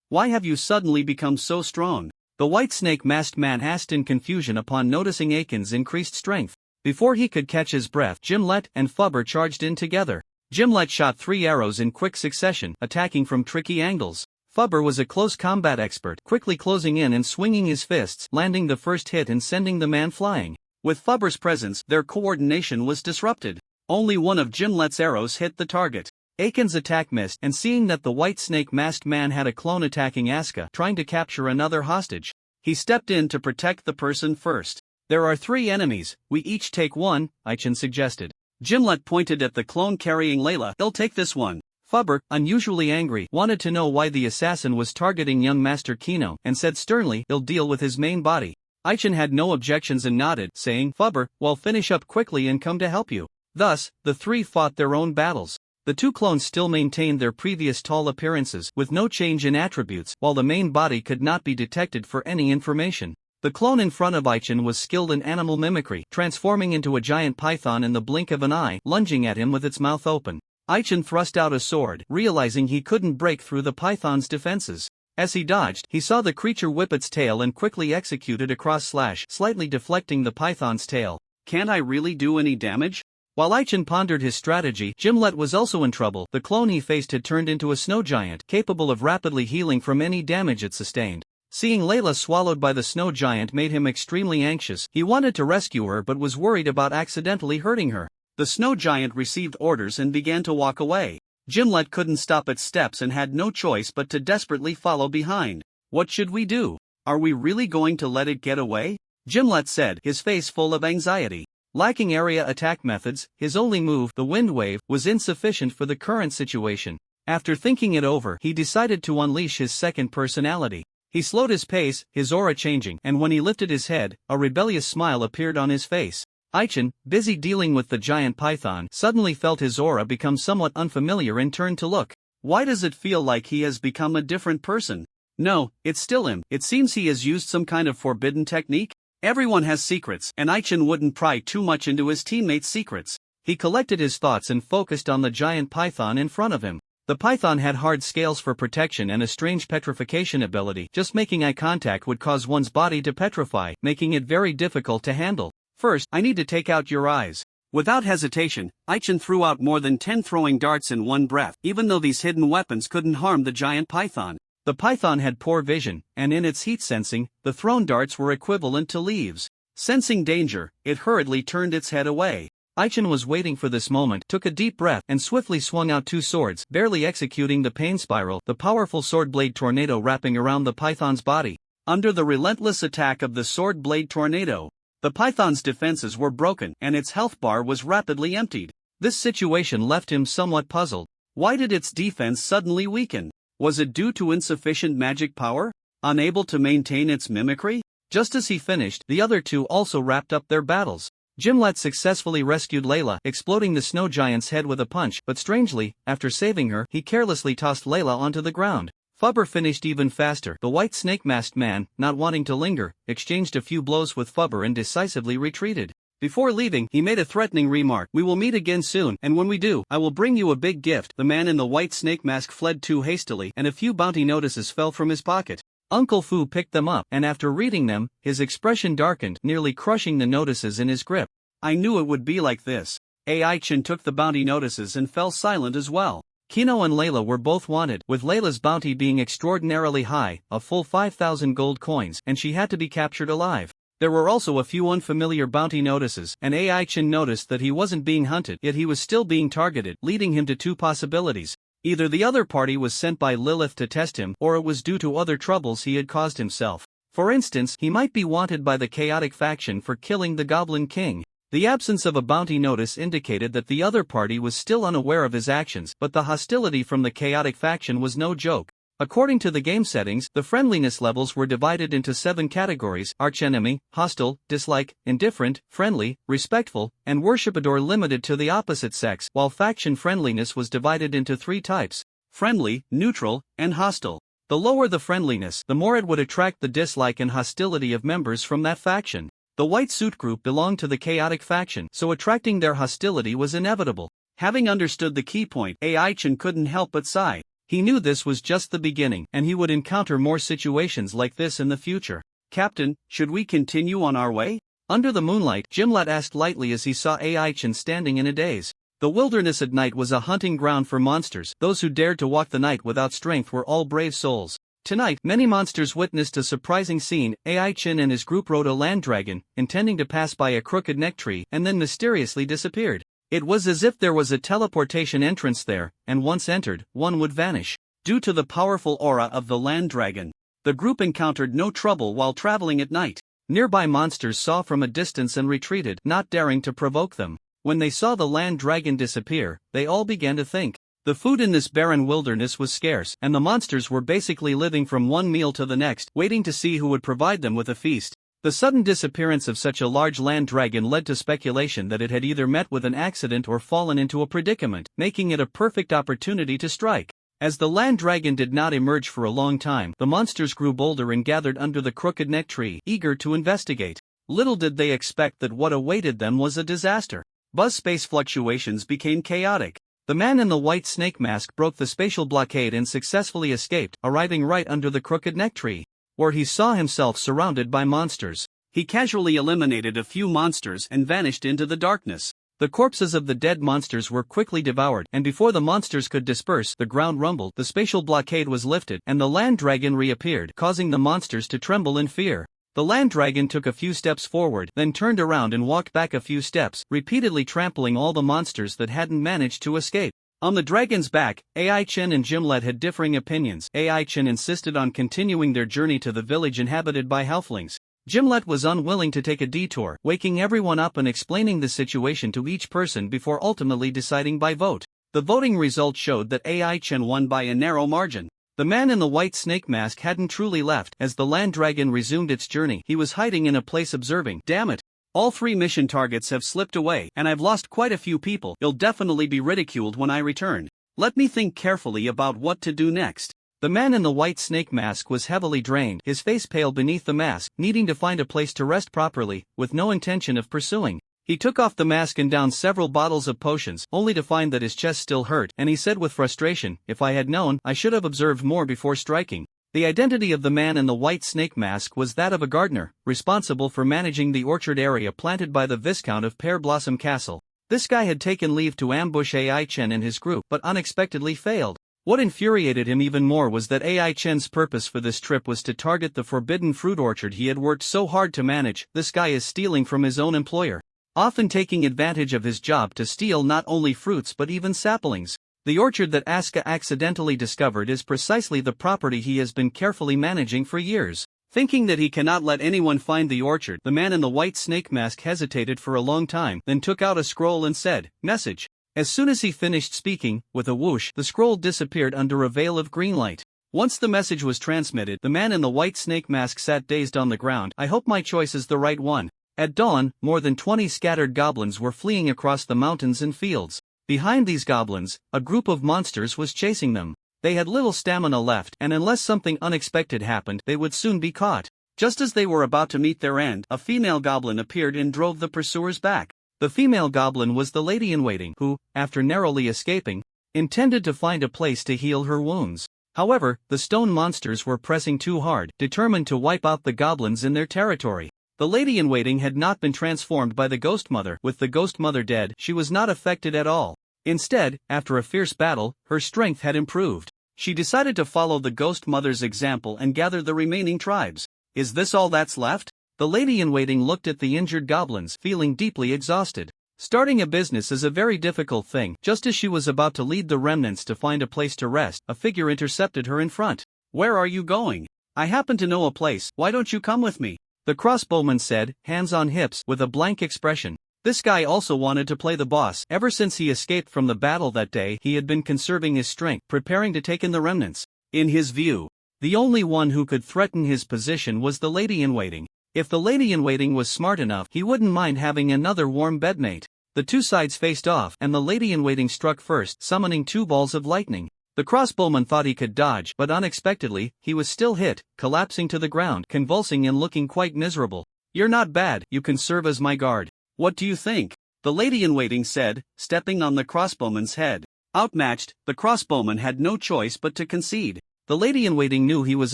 Why have you suddenly become so strong? The white snake-masked man asked in confusion upon noticing Aiken's increased strength. Before he could catch his breath, Gimlet and Fubber charged in together. Gimlet shot 3 arrows in quick succession, attacking from tricky angles. Fubber was a close combat expert, quickly closing in and swinging his fists, landing the first hit and sending the man flying. With Fubber's presence, their coordination was disrupted. Only one of Gimlet's arrows hit the target. Aiken's attack missed, and seeing that the white snake-masked man had a clone attacking Asuka, trying to capture another hostage, he stepped in to protect the person first. There are 3 enemies, we each take one, Aichen suggested. Gimlet pointed at the clone carrying Layla. They'll take this one. Fubber, unusually angry, wanted to know why the assassin was targeting young Master Kino, and said sternly, he'll deal with his main body. Aichen had no objections and nodded, saying, Fubber, well, finish up quickly and come to help you. Thus, the 3 fought their own battles. The 2 clones still maintained their previous tall appearances, with no change in attributes, while the main body could not be detected for any information. The clone in front of Aichen was skilled in animal mimicry, transforming into a giant python in the blink of an eye, lunging at him with its mouth open. Aichen thrust out a sword, realizing he couldn't break through the python's defenses. As he dodged, he saw the creature whip its tail and quickly executed a cross-slash, slightly deflecting the python's tail. Can't I really do any damage? While Aichen pondered his strategy, Gimlet was also in trouble. The clone he faced had turned into a snow giant, capable of rapidly healing from any damage it sustained. Seeing Layla swallowed by the snow giant made him extremely anxious. He wanted to rescue her but was worried about accidentally hurting her. The snow giant received orders and began to walk away. Gimlet couldn't stop its steps and had no choice but to desperately follow behind. What should we do? Are we really going to let it get away? Gimlet said, his face full of anxiety. Lacking area attack methods, his only move, the wind wave, was insufficient for the current situation. After thinking it over, he decided to unleash his second personality. He slowed his pace, his aura changing, and when he lifted his head, a rebellious smile appeared on his face. Aichen, busy dealing with the giant python, suddenly felt his aura become somewhat unfamiliar and turned to look. Why does it feel like he has become a different person? No, it's still him. It seems he has used some kind of forbidden technique. Everyone has secrets, and Aichen wouldn't pry too much into his teammates' secrets. He collected his thoughts and focused on the giant python in front of him. The python had hard scales for protection and a strange petrification ability. Just making eye contact would cause one's body to petrify, making it very difficult to handle. First, I need to take out your eyes. Without hesitation, Aichen threw out more than 10 throwing darts in one breath, even though these hidden weapons couldn't harm the giant python. The python had poor vision, and in its heat sensing, the thrown darts were equivalent to leaves. Sensing danger, it hurriedly turned its head away. Aichen was waiting for this moment, took a deep breath, and swiftly swung out 2 swords, barely executing the pain spiral, the powerful sword blade tornado wrapping around the python's body. Under the relentless attack of the sword blade tornado, the python's defenses were broken, and its health bar was rapidly emptied. This situation left him somewhat puzzled. Why did its defense suddenly weaken? Was it due to insufficient magic power? Unable to maintain its mimicry? Just as he finished, the other 2 also wrapped up their battles. Gimlet successfully rescued Layla, exploding the snow giant's head with a punch, but strangely, after saving her, he carelessly tossed Layla onto the ground. Fubber finished even faster. The white snake-masked man, not wanting to linger, exchanged a few blows with Fubber and decisively retreated. Before leaving, he made a threatening remark. We will meet again soon, and when we do, I will bring you a big gift. The man in the white snake mask fled too hastily, and a few bounty notices fell from his pocket. Uncle Fu picked them up, and after reading them, his expression darkened, nearly crushing the notices in his grip. I knew it would be like this. Aichen took the bounty notices and fell silent as well. Kino and Layla were both wanted, with Layla's bounty being extraordinarily high, a full 5,000 gold coins, and she had to be captured alive. There were also a few unfamiliar bounty notices, and Aichen noticed that he wasn't being hunted, yet he was still being targeted, leading him to 2 possibilities. Either the other party was sent by Lilith to test him, or it was due to other troubles he had caused himself. For instance, he might be wanted by the Chaotic faction for killing the Goblin King. The absence of a bounty notice indicated that the other party was still unaware of his actions, but the hostility from the Chaotic faction was no joke. According to the game settings, the friendliness levels were divided into 7 categories: archenemy, hostile, dislike, indifferent, friendly, respectful, and worshipador, limited to the opposite sex, while faction friendliness was divided into 3 types: friendly, neutral, and hostile. The lower the friendliness, the more it would attract the dislike and hostility of members from that faction. The White Suit Group belonged to the Chaotic faction, so attracting their hostility was inevitable. Having understood the key point, Aichen couldn't help but sigh. He knew this was just the beginning, and he would encounter more situations like this in the future. Captain, should we continue on our way? Under the moonlight, Gimlet asked lightly as he saw Aichen standing in a daze. The wilderness at night was a hunting ground for monsters. Those who dared to walk the night without strength were all brave souls. Tonight, many monsters witnessed a surprising scene. AI Chin and his group rode a land dragon, intending to pass by a crooked neck tree, and then mysteriously disappeared. It was as if there was a teleportation entrance there, and once entered, one would vanish. Due to the powerful aura of the land dragon, the group encountered no trouble while traveling at night. Nearby monsters saw from a distance and retreated, not daring to provoke them. When they saw the land dragon disappear, they all began to think. The food in this barren wilderness was scarce, and the monsters were basically living from one meal to the next, waiting to see who would provide them with a feast. The sudden disappearance of such a large land dragon led to speculation that it had either met with an accident or fallen into a predicament, making it a perfect opportunity to strike. As the land dragon did not emerge for a long time, the monsters grew bolder and gathered under the crooked neck tree, eager to investigate. Little did they expect that what awaited them was a disaster. Buzz space fluctuations became chaotic. The man in the white snake mask broke the spatial blockade and successfully escaped, arriving right under the crooked neck tree, where he saw himself surrounded by monsters. He casually eliminated a few monsters and vanished into the darkness. The corpses of the dead monsters were quickly devoured, and before the monsters could disperse, the ground rumbled, the spatial blockade was lifted, and the land dragon reappeared, causing the monsters to tremble in fear. The land dragon took a few steps forward, then turned around and walked back a few steps, repeatedly trampling all the monsters that hadn't managed to escape. On the dragon's back, AI Chen and Gimlet had differing opinions. AI Chen insisted on continuing their journey to the village inhabited by halflings. Gimlet was unwilling to take a detour, waking everyone up and explaining the situation to each person before ultimately deciding by vote. The voting result showed that AI Chen won by a narrow margin. The man in the white snake mask hadn't truly left. As the land dragon resumed its journey, he was hiding in a place observing. Damn it. All 3 mission targets have slipped away, and I've lost quite a few people. You'll definitely be ridiculed when I return. Let me think carefully about what to do next. The man in the white snake mask was heavily drained, his face pale beneath the mask, needing to find a place to rest properly, with no intention of pursuing. He took off the mask and downed several bottles of potions, only to find that his chest still hurt, and he said with frustration, "If I had known, I should have observed more before striking." The identity of the man in the white snake mask was that of a gardener, responsible for managing the orchard area planted by the Viscount of Pear Blossom Castle. This guy had taken leave to ambush AI Chen and his group, but unexpectedly failed. What infuriated him even more was that AI Chen's purpose for this trip was to target the forbidden fruit orchard he had worked so hard to manage. This guy is stealing from his own employer, often taking advantage of his job to steal not only fruits but even saplings. The orchard that Asuka accidentally discovered is precisely the property he has been carefully managing for years. Thinking that he cannot let anyone find the orchard, the man in the white snake mask hesitated for a long time, then took out a scroll and said, "Message." As soon as he finished speaking, with a whoosh, the scroll disappeared under a veil of green light. Once the message was transmitted, the man in the white snake mask sat dazed on the ground. "I hope my choice is the right one." At dawn, more than 20 scattered goblins were fleeing across the mountains and fields. Behind these goblins, a group of monsters was chasing them. They had little stamina left, and unless something unexpected happened, they would soon be caught. Just as they were about to meet their end, a female goblin appeared and drove the pursuers back. The female goblin was the lady-in-waiting who, after narrowly escaping, intended to find a place to heal her wounds. However, the stone monsters were pressing too hard, determined to wipe out the goblins in their territory. The lady-in-waiting had not been transformed by the Ghost Mother. With the Ghost Mother dead, she was not affected at all. Instead, after a fierce battle, her strength had improved. She decided to follow the Ghost Mother's example and gather the remaining tribes. "Is this all that's left?" The lady-in-waiting looked at the injured goblins, feeling deeply exhausted. Starting a business is a very difficult thing. Just as she was about to lead the remnants to find a place to rest, a figure intercepted her in front. "Where are you going? I happen to know a place. Why don't you come with me?" The crossbowman said, hands on hips, with a blank expression. This guy also wanted to play the boss. Ever since he escaped from the battle that day, he had been conserving his strength, preparing to take in the remnants. In his view, the only one who could threaten his position was the lady-in-waiting. If the lady-in-waiting was smart enough, he wouldn't mind having another warm bedmate. The two sides faced off, and the lady-in-waiting struck first, summoning 2 balls of lightning. The crossbowman thought he could dodge, but unexpectedly, he was still hit, collapsing to the ground, convulsing and looking quite miserable. "You're not bad, you can serve as my guard. What do you think?" the lady-in-waiting said, stepping on the crossbowman's head. Outmatched, the crossbowman had no choice but to concede. The lady-in-waiting knew he was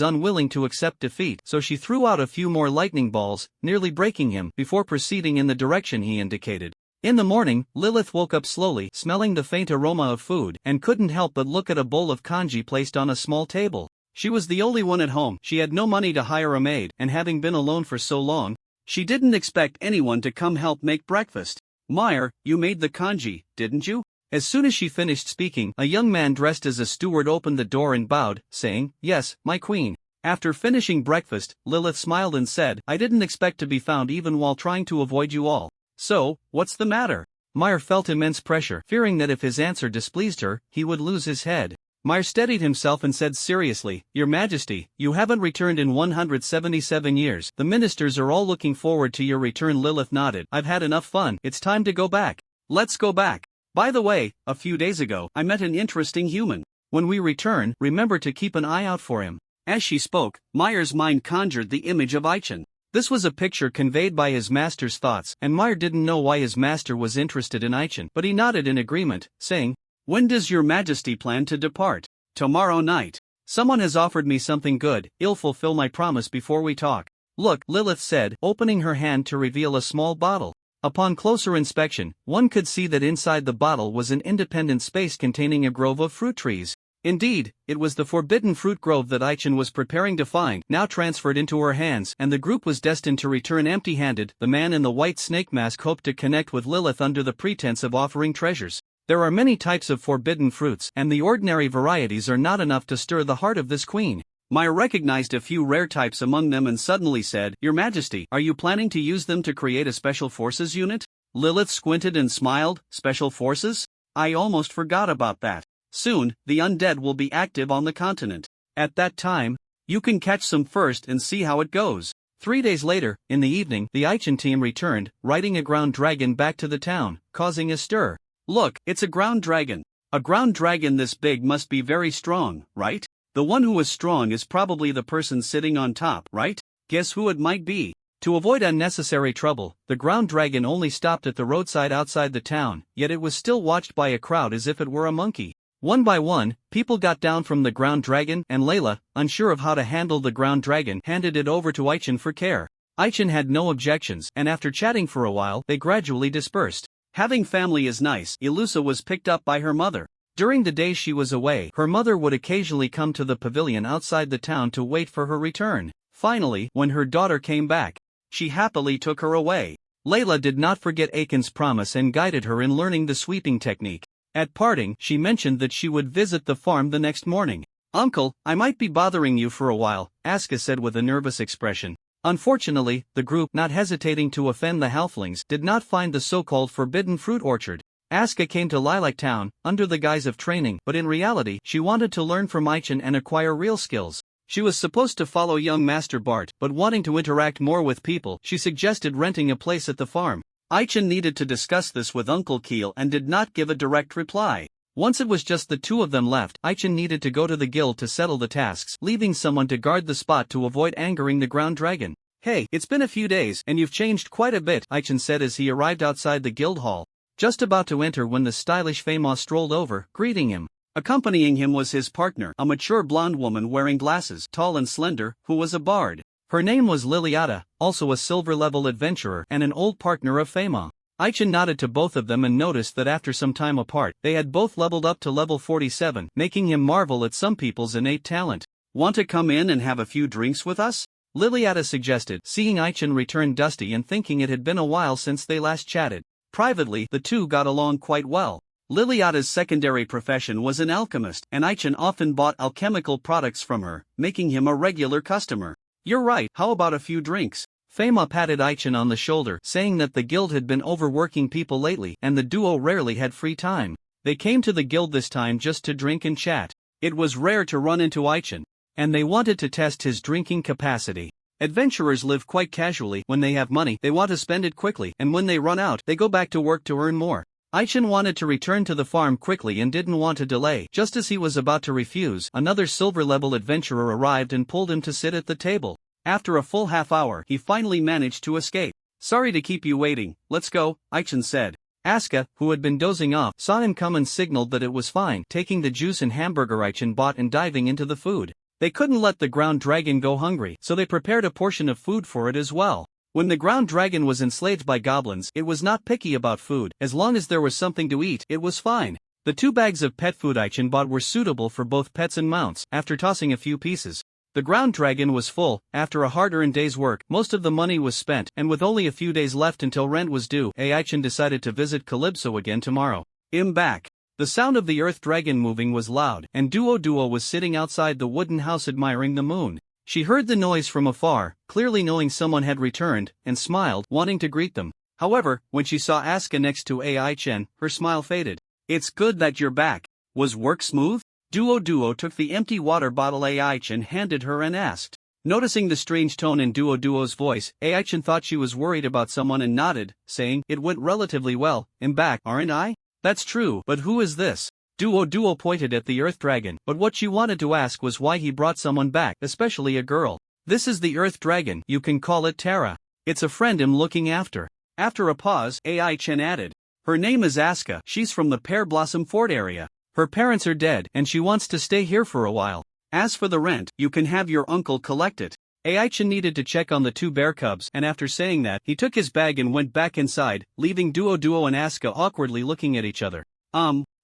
unwilling to accept defeat, so she threw out a few more lightning balls, nearly breaking him, before proceeding in the direction he indicated. In the morning, Lilith woke up slowly, smelling the faint aroma of food, and couldn't help but look at a bowl of congee placed on a small table. She was the only one at home, she had no money to hire a maid, and having been alone for so long, she didn't expect anyone to come help make breakfast. Meyer, you made the congee, didn't you? As soon as she finished speaking, a young man dressed as a steward opened the door and bowed, saying, "Yes, my queen." After finishing breakfast, Lilith smiled and said, "I didn't expect to be found even while trying to avoid you all. So, what's the matter?" Meyer felt immense pressure, fearing that if his answer displeased her, he would lose his head. Meyer steadied himself and said seriously, "Your Majesty, you haven't returned in 177 years. The ministers are all looking forward to your return." Lilith nodded. "I've had enough fun, it's time to go back." "Let's go back. By the way, a few days ago, I met an interesting human. When we return, remember to keep an eye out for him." As she spoke, Meyer's mind conjured the image of Aichen. This was a picture conveyed by his master's thoughts, and Meyer didn't know why his master was interested in Aichen, but he nodded in agreement, saying, "When does your Majesty plan to depart?" "Tomorrow night. Someone has offered me something good, I'll fulfill my promise before we talk." "Look," Lilith said, opening her hand to reveal a small bottle. Upon closer inspection, one could see that inside the bottle was an independent space containing a grove of fruit trees. Indeed, it was the forbidden fruit grove that Aichen was preparing to find, now transferred into her hands, and the group was destined to return empty-handed. The man in the white snake mask hoped to connect with Lilith under the pretense of offering treasures. There are many types of forbidden fruits, and the ordinary varieties are not enough to stir the heart of this queen. Meyer recognized a few rare types among them and suddenly said, "Your Majesty, are you planning to use them to create a special forces unit?" Lilith squinted and smiled. "Special forces? I almost forgot about that. Soon, the undead will be active on the continent. At that time, you can catch some first and see how it goes." 3 days later, in the evening, the Aichen team returned, riding a ground dragon back to the town, causing a stir. "Look, it's a ground dragon. A ground dragon this big must be very strong, right? The one who is strong is probably the person sitting on top, right? Guess who it might be?" To avoid unnecessary trouble, the ground dragon only stopped at the roadside outside the town, yet it was still watched by a crowd as if it were a monkey. One by one, people got down from the ground dragon, and Layla, unsure of how to handle the ground dragon, handed it over to Aichen for care. Aichen had no objections, and after chatting for a while, they gradually dispersed. Having family is nice. Ilusa was picked up by her mother. During the days she was away, her mother would occasionally come to the pavilion outside the town to wait for her return. Finally, when her daughter came back, she happily took her away. Layla did not forget Aiken's promise and guided her in learning the sweeping technique. At parting, she mentioned that she would visit the farm the next morning. "Uncle, I might be bothering you for a while," Aska said with a nervous expression. Unfortunately, the group, not hesitating to offend the halflings, did not find the so-called forbidden fruit orchard. Aska came to Lilac Town, under the guise of training, but in reality, she wanted to learn from Aichen and acquire real skills. She was supposed to follow young Master Bart, but wanting to interact more with people, she suggested renting a place at the farm. Aichen needed to discuss this with Uncle Keel and did not give a direct reply. Once it was just the two of them left, Aichen needed to go to the guild to settle the tasks, leaving someone to guard the spot to avoid angering the ground dragon. "Hey, it's been a few days, and you've changed quite a bit," Aichen said as he arrived outside the guild hall. Just about to enter when the stylish Fama strolled over, greeting him. Accompanying him was his partner, a mature blonde woman wearing glasses, tall and slender, who was a bard. Her name was Liliata, also a silver-level adventurer and an old partner of Fama. Aichen nodded to both of them and noticed that after some time apart, they had both leveled up to level 47, making him marvel at some people's innate talent. "Want to come in and have a few drinks with us?" Liliata suggested, seeing Aichen return dusty and thinking it had been a while since they last chatted. Privately, the two got along quite well. Liliata's secondary profession was an alchemist, and Aichen often bought alchemical products from her, making him a regular customer. "You're right, how about a few drinks?" Fama patted Aichen on the shoulder, saying that the guild had been overworking people lately, and the duo rarely had free time. They came to the guild this time just to drink and chat. It was rare to run into Aichen, and they wanted to test his drinking capacity. Adventurers live quite casually. When they have money, they want to spend it quickly, and when they run out, they go back to work to earn more. Aichen wanted to return to the farm quickly and didn't want to delay. Just as he was about to refuse, another silver-level adventurer arrived and pulled him to sit at the table. After a full half hour, he finally managed to escape. "Sorry to keep you waiting, let's go," Aichen said. Aska, who had been dozing off, saw him come and signaled that it was fine, taking the juice and hamburger Aichen bought and diving into the food. They couldn't let the ground dragon go hungry, so they prepared a portion of food for it as well. When the ground dragon was enslaved by goblins, it was not picky about food. As long as there was something to eat, it was fine. The 2 bags of pet food Aichin bought were suitable for both pets and mounts. After tossing a few pieces, the ground dragon was full. After a hard-earned day's work, most of the money was spent, and with only a few days left until rent was due, Aichin decided to visit Calypso again tomorrow. Back. The sound of the earth dragon moving was loud, and Duo was sitting outside the wooden house admiring the moon. She heard the noise from afar, clearly knowing someone had returned, and smiled, wanting to greet them. However, when she saw Asuka next to Aichin, her smile faded. "It's good that you're back. Was work smooth?" Duo took the empty water bottle Aichin handed her and asked. Noticing the strange tone in Duo's voice, Aichin thought she was worried about someone and nodded, saying, "It went relatively well. I'm back, aren't I?" "That's true, but who is this?" Duo pointed at the earth dragon, but what she wanted to ask was why he brought someone back, especially a girl. "This is the earth dragon, you can call it Terra. It's a friend I'm looking after." After a pause, Aichin added, "Her name is Asuka, she's from the Pear Blossom Fort area. Her parents are dead, and she wants to stay here for a while. As for the rent, you can have your uncle collect it." Aichin needed to check on the 2 bear cubs, and after saying that, he took his bag and went back inside, leaving Duo and Asuka awkwardly looking at each other.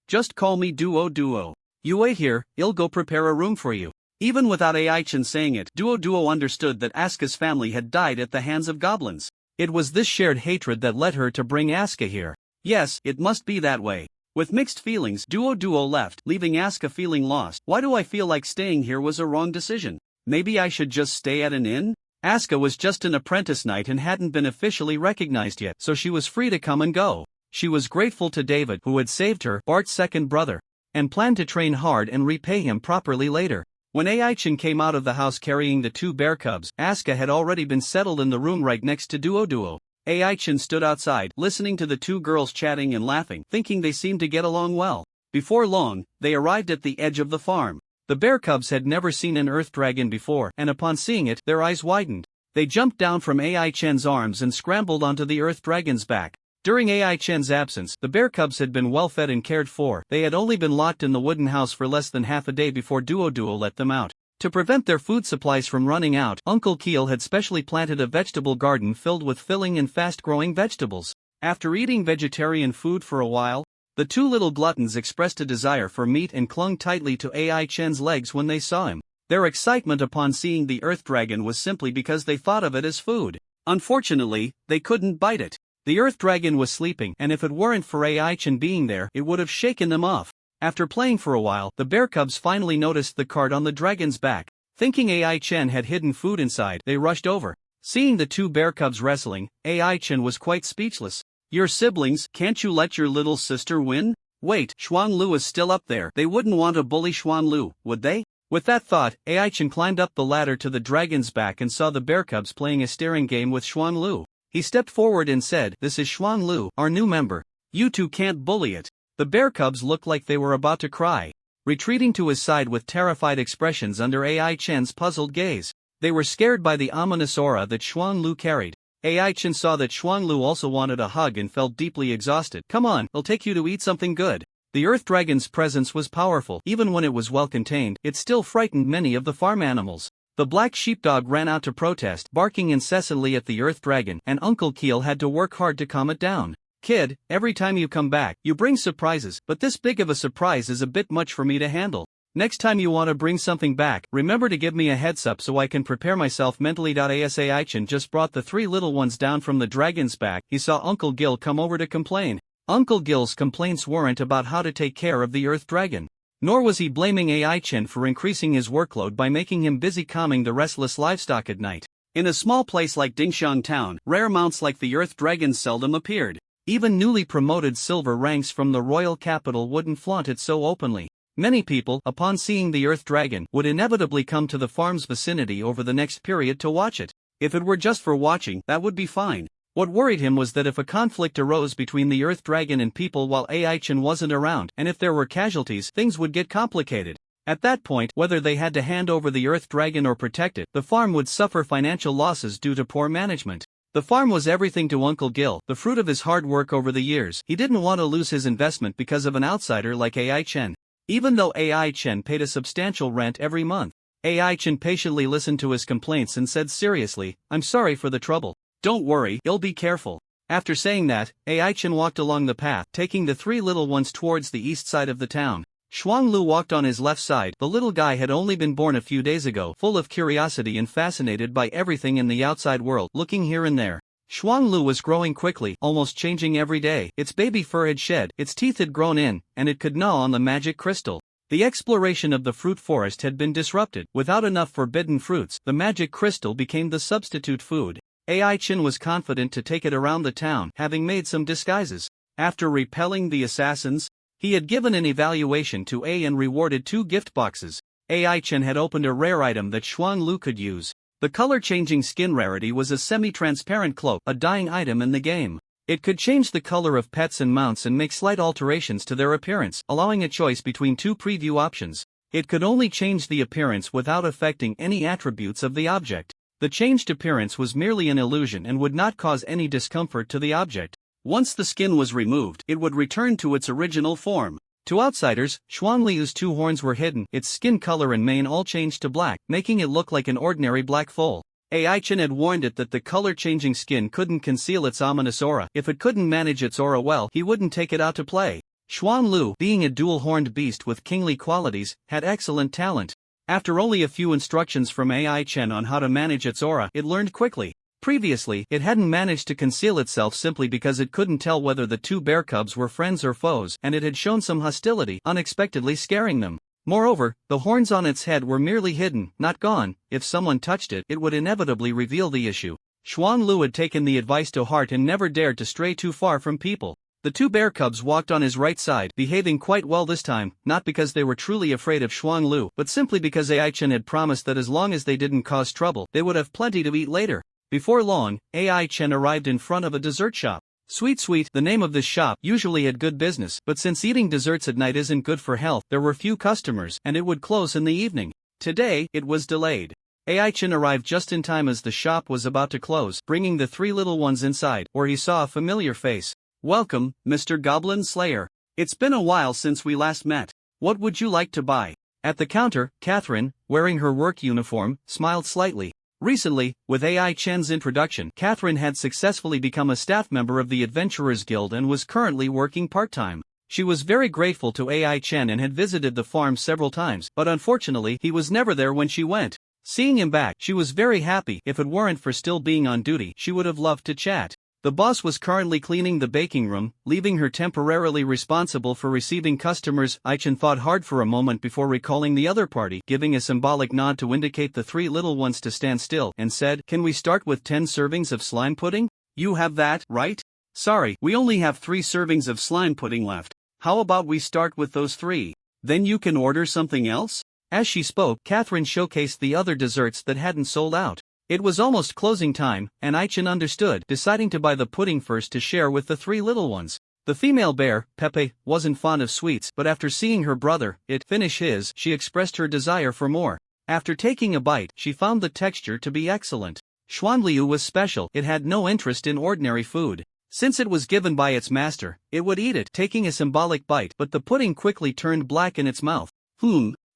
Just call me Duo. You wait here, I'll go prepare a room for you." Even without Aichin saying it, Duo understood that Asuka's family had died at the hands of goblins. It was this shared hatred that led her to bring Asuka here. Yes, it must be that way. With mixed feelings, Duo left, leaving Asuka feeling lost. "Why do I feel like staying here was a wrong decision? Maybe I should just stay at an inn?" Asuka was just an apprentice knight and hadn't been officially recognized yet, so she was free to come and go. She was grateful to David, who had saved her, Bart's second brother, and planned to train hard and repay him properly later. When Aichin came out of the house carrying the 2 bear cubs, Asuka had already been settled in the room right next to Duo. Aichin stood outside, listening to the 2 girls chatting and laughing, thinking they seemed to get along well. Before long, they arrived at the edge of the farm. The bear cubs had never seen an earth dragon before, and upon seeing it, their eyes widened. They jumped down from Aichin's arms and scrambled onto the earth dragon's back. During Aichin's absence, the bear cubs had been well fed and cared for. They had only been locked in the wooden house for less than half a day before Duo let them out. To prevent their food supplies from running out, Uncle Keel had specially planted a vegetable garden filled with filling and fast-growing vegetables. After eating vegetarian food for a while, the 2 little gluttons expressed a desire for meat and clung tightly to Aichin's legs when they saw him. Their excitement upon seeing the earth dragon was simply because they thought of it as food. Unfortunately, they couldn't bite it. The earth dragon was sleeping, and if it weren't for Aichin being there, it would have shaken them off. After playing for a while, the bear cubs finally noticed the card on the dragon's back. Thinking Aichin had hidden food inside, they rushed over. Seeing the 2 bear cubs wrestling, Aichin was quite speechless. "Your siblings, can't you let your little sister win? Wait, Xuanlu is still up there. They wouldn't want to bully Xuanlu, would they?" With that thought, Aichin climbed up the ladder to the dragon's back and saw the bear cubs playing a staring game with Xuanlu. He stepped forward and said, "This is Xuanlu, our new member. You 2 can't bully it." The bear cubs looked like they were about to cry, retreating to his side with terrified expressions under Aichin's puzzled gaze. They were scared by the ominous aura that Xuanlu carried. Aichin saw that Xuanlu also wanted a hug and felt deeply exhausted. "Come on, I'll take you to eat something good." The earth dragon's presence was powerful. Even when it was well contained, it still frightened many of the farm animals. The black sheepdog ran out to protest, barking incessantly at the earth dragon, and Uncle Keel had to work hard to calm it down. "Kid, every time you come back, you bring surprises, but this big of a surprise is a bit much for me to handle. Next time you want to bring something back, remember to give me a heads up so I can prepare myself mentally." Aichin just brought the 3 little ones down from the dragon's back. He saw Uncle Gil come over to complain. Uncle Gil's complaints weren't about how to take care of the earth dragon. Nor was he blaming Aichin for increasing his workload by making him busy calming the restless livestock at night. In a small place like Dingshan Town, rare mounts like the earth dragon seldom appeared. Even newly promoted silver ranks from the royal capital wouldn't flaunt it so openly. Many people, upon seeing the earth dragon, would inevitably come to the farm's vicinity over the next period to watch it. If it were just for watching, that would be fine. What worried him was that if a conflict arose between the earth dragon and people while Aichin wasn't around, and if there were casualties, things would get complicated. At that point, whether they had to hand over the earth dragon or protect it, the farm would suffer financial losses due to poor management. The farm was everything to Uncle Gil, the fruit of his hard work over the years. He didn't want to lose his investment because of an outsider like Aichin. Even though Aichin paid a substantial rent every month, Aichin patiently listened to his complaints and said seriously, "I'm sorry for the trouble. Don't worry, I'll be careful." After saying that, Ai-Chen walked along the path, taking the three little ones towards the east side of the town. Xuanlu walked on his left side. The little guy had only been born a few days ago, full of curiosity and fascinated by everything in the outside world, looking here and there. Xuanlu was growing quickly, almost changing every day. Its baby fur had shed, its teeth had grown in, and it could gnaw on the magic crystal. The exploration of the fruit forest had been disrupted. Without enough forbidden fruits, the magic crystal became the substitute food. Ai-Chen was confident to take it around the town, having made some disguises. After repelling the assassins, he had given an evaluation to A and rewarded 2 gift boxes. Ai-Chen had opened a rare item that Xuanlu could use. The color-changing skin rarity was a semi-transparent cloak, a dying item in the game. It could change the color of pets and mounts and make slight alterations to their appearance, allowing a choice between 2 preview options. It could only change the appearance without affecting any attributes of the object. The changed appearance was merely an illusion and would not cause any discomfort to the object. Once the skin was removed, it would return to its original form. To outsiders, Xuanliu's 2 horns were hidden, its skin color and mane all changed to black, making it look like an ordinary black foal. Ai-Chen had warned it that the color-changing skin couldn't conceal its ominous aura. If it couldn't manage its aura well, he wouldn't take it out to play. Xuanlu, being a dual-horned beast with kingly qualities, had excellent talent. After only a few instructions from Ai-Chen on how to manage its aura, it learned quickly. Previously, it hadn't managed to conceal itself simply because it couldn't tell whether the 2 bear cubs were friends or foes, and it had shown some hostility, unexpectedly scaring them. Moreover, the horns on its head were merely hidden, not gone. If someone touched it, it would inevitably reveal the issue. Xuanlu had taken the advice to heart and never dared to stray too far from people. The 2 bear cubs walked on his right side, behaving quite well this time, not because they were truly afraid of Xuanlu, but simply because Ai-Chen had promised that as long as they didn't cause trouble, they would have plenty to eat later. Before long, Ai-Chen arrived in front of a dessert shop. Sweet, the name of this shop, usually had good business, but since eating desserts at night isn't good for health, there were few customers, and it would close in the evening. Today, it was delayed. Ai-Chen arrived just in time as the shop was about to close, bringing the 3 little ones inside, where he saw a familiar face. "Welcome, Mr. Goblin Slayer. It's been a while since we last met. What would you like to buy?" At the counter, Catherine, wearing her work uniform, smiled slightly. Recently, with Ai-Chen's introduction, Catherine had successfully become a staff member of the Adventurers Guild and was currently working part-time. She was very grateful to Ai-Chen and had visited the farm several times, but unfortunately he was never there when she went. Seeing him back, she was very happy. If it weren't for still being on duty, she would have loved to chat. The boss was currently cleaning the baking room, leaving her temporarily responsible for receiving customers. Ai-Chen thought hard for a moment before recalling the other party, giving a symbolic nod to indicate the 3 little ones to stand still, and said, "Can we start with 10 servings of slime pudding? You have that, right? Sorry, we only have 3 servings of slime pudding left. How about we start with those 3? Then you can order something else?" As she spoke, Catherine showcased the other desserts that hadn't sold out. It was almost closing time, and Ai-Chen understood, deciding to buy the pudding first to share with the 3 little ones. The female bear, Pepe, wasn't fond of sweets, but after seeing her brother, finish his, she expressed her desire for more. After taking a bite, she found the texture to be excellent. Xuanliu was special. It had no interest in ordinary food. Since it was given by its master, it would eat it, taking a symbolic bite, but the pudding quickly turned black in its mouth.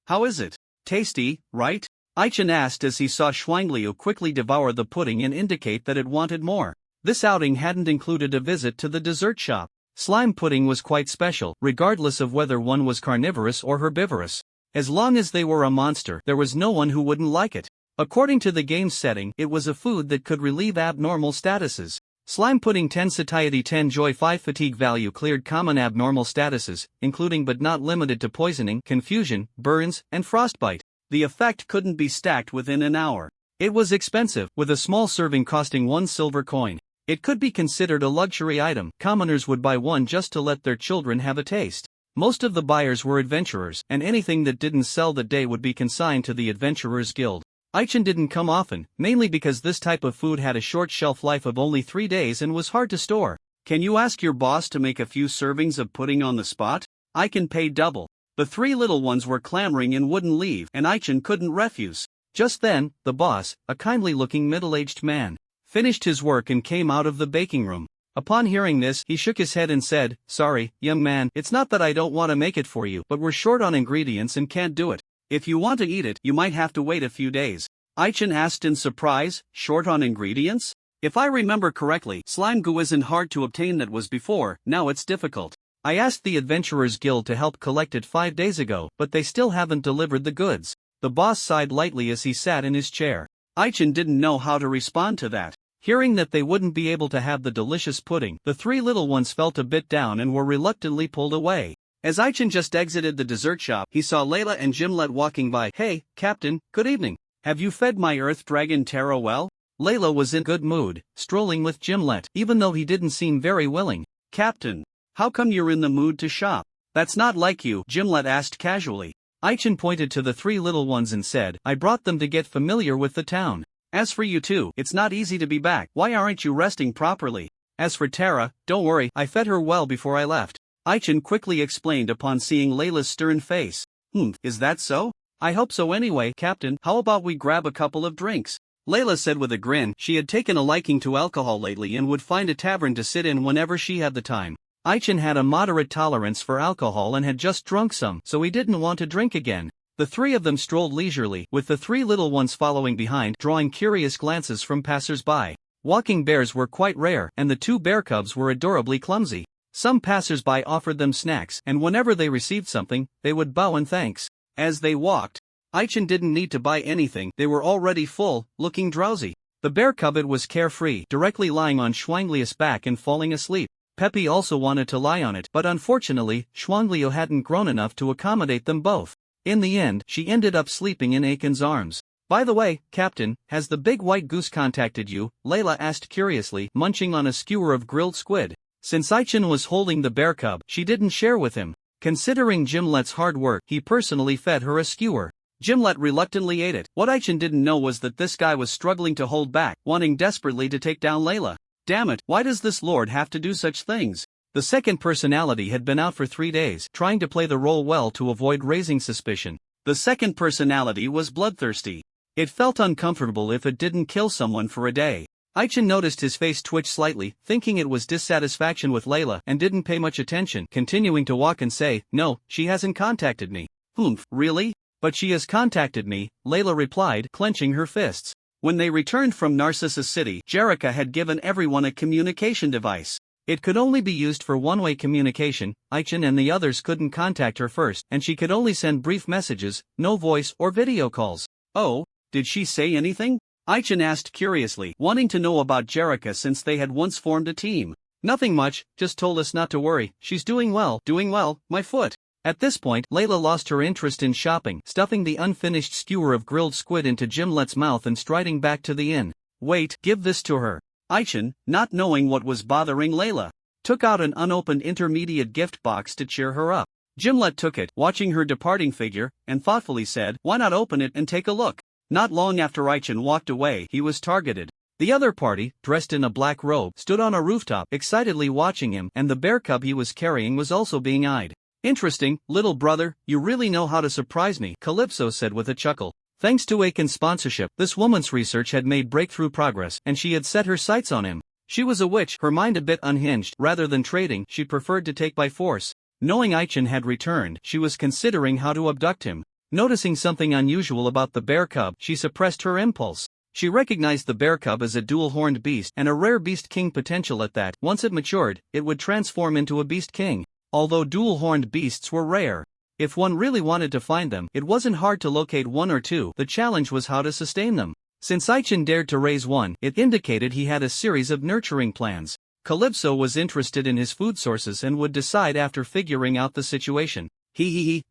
How is it? Tasty, right? Ai-Chen asked as he saw Xuanliu quickly devour the pudding and indicate that it wanted more. This outing hadn't included a visit to the dessert shop. Slime pudding was quite special, regardless of whether one was carnivorous or herbivorous. As long as they were a monster, there was no one who wouldn't like it. According to the game's setting, it was a food that could relieve abnormal statuses. Slime pudding 10 satiety 10 joy 5 fatigue value cleared common abnormal statuses, including but not limited to poisoning, confusion, burns, and frostbite. The effect couldn't be stacked within an hour. It was expensive, with a small serving costing 1 silver coin. It could be considered a luxury item. Commoners would buy one just to let their children have a taste. Most of the buyers were adventurers, and anything that didn't sell that day would be consigned to the Adventurers Guild. Ai-Chen didn't come often, mainly because this type of food had a short shelf life of only 3 days and was hard to store. "Can you ask your boss to make a few servings of pudding on the spot? I can pay double." The 3 little ones were clamoring and wouldn't leave, and Ai-Chen couldn't refuse. Just then, the boss, a kindly-looking middle-aged man, finished his work and came out of the baking room. Upon hearing this, he shook his head and said, "Sorry, young man, it's not that I don't want to make it for you, but we're short on ingredients and can't do it. If you want to eat it, you might have to wait a few days." Ai-Chen asked in surprise, "Short on ingredients? If I remember correctly, slime goo isn't hard to obtain that was before, now it's difficult. I asked the Adventurers Guild to help collect it 5 days ago, but they still haven't delivered the goods. The boss sighed lightly as he sat in his chair. Aichin didn't know how to respond to that. Hearing that they wouldn't be able to have the delicious pudding, the 3 little ones felt a bit down and were reluctantly pulled away. As Aichin just exited the dessert shop, he saw Layla and Gimlet walking by. "Hey, Captain, good evening. Have you fed my Earth Dragon Terra well?" Layla was in good mood, strolling with Gimlet, even though he didn't seem very willing. "Captain, how come you're in the mood to shop?" "That's not like you," Gimlet asked casually. Aichin pointed to the 3 little ones and said, "I brought them to get familiar with the town. As for you two, it's not easy to be back. Why aren't you resting properly? As for Terra, don't worry, I fed her well before I left." Aichin quickly explained upon seeing Layla's stern face. Is that so? I hope so anyway, Captain. How about we grab a couple of drinks?" Layla said with a grin. She had taken a liking to alcohol lately and would find a tavern to sit in whenever she had the time. Aichin had a moderate tolerance for alcohol and had just drunk some, so he didn't want to drink again. The 3 of them strolled leisurely, with the 3 little ones following behind, drawing curious glances from passers-by. Walking bears were quite rare, and the 2 bear cubs were adorably clumsy. Some passers-by offered them snacks, and whenever they received something, they would bow in thanks. As they walked, Aichin didn't need to buy anything. They were already full, looking drowsy. The bear cublet was carefree, directly lying on Xuangliu's back and falling asleep. Peppy also wanted to lie on it, but unfortunately, Xuangliu hadn't grown enough to accommodate them both. In the end, she ended up sleeping in Aiken's arms. "By the way, Captain, has the big white goose contacted you?" Layla asked curiously, munching on a skewer of grilled squid. Since Aichin was holding the bear cub, she didn't share with him. Considering Gimlet's hard work, he personally fed her a skewer. Gimlet reluctantly ate it. What Aichin didn't know was that this guy was struggling to hold back, wanting desperately to take down Layla. Damn it, why does this lord have to do such things? The second personality had been out for 3 days, trying to play the role well to avoid raising suspicion. The second personality was bloodthirsty. It felt uncomfortable if it didn't kill someone for a day. Aichin noticed his face twitch slightly, thinking it was dissatisfaction with Layla, and didn't pay much attention, continuing to walk and say, "No, she hasn't contacted me." Really? "But she has contacted me," Layla replied, clenching her fists. When they returned from Narcissus City, Jerrica had given everyone a communication device. It could only be used for one-way communication. Aichin and the others couldn't contact her first, and she could only send brief messages, no voice or video calls. "Oh, did she say anything?" Aichin asked curiously, wanting to know about Jerrica since they had once formed a team. "Nothing much, just told us not to worry, she's doing well, my foot." At this point, Layla lost her interest in shopping, stuffing the unfinished skewer of grilled squid into Gimlet's mouth and striding back to the inn. "Wait, give this to her." Aichin, not knowing what was bothering Layla, took out an unopened intermediate gift box to cheer her up. Gimlet took it, watching her departing figure, and thoughtfully said, "Why not open it and take a look?" Not long after Aichin walked away, he was targeted. The other party, dressed in a black robe, stood on a rooftop, excitedly watching him, and the bear cub he was carrying was also being eyed. "Interesting, little brother, you really know how to surprise me," Calypso said with a chuckle. Thanks to Aiken's sponsorship, this woman's research had made breakthrough progress, and she had set her sights on him. She was a witch, her mind a bit unhinged. Rather than trading, she preferred to take by force. Knowing Aichin had returned, she was considering how to abduct him. Noticing something unusual about the bear cub, she suppressed her impulse. She recognized the bear cub as a dual-horned beast, and a rare beast king potential at that. Once it matured, it would transform into a beast king. Although dual-horned beasts were rare, if one really wanted to find them, it wasn't hard to locate 1 or 2. The challenge was how to sustain them. Since Aichin dared to raise one, it indicated he had a series of nurturing plans. Calypso was interested in his food sources and would decide after figuring out the situation.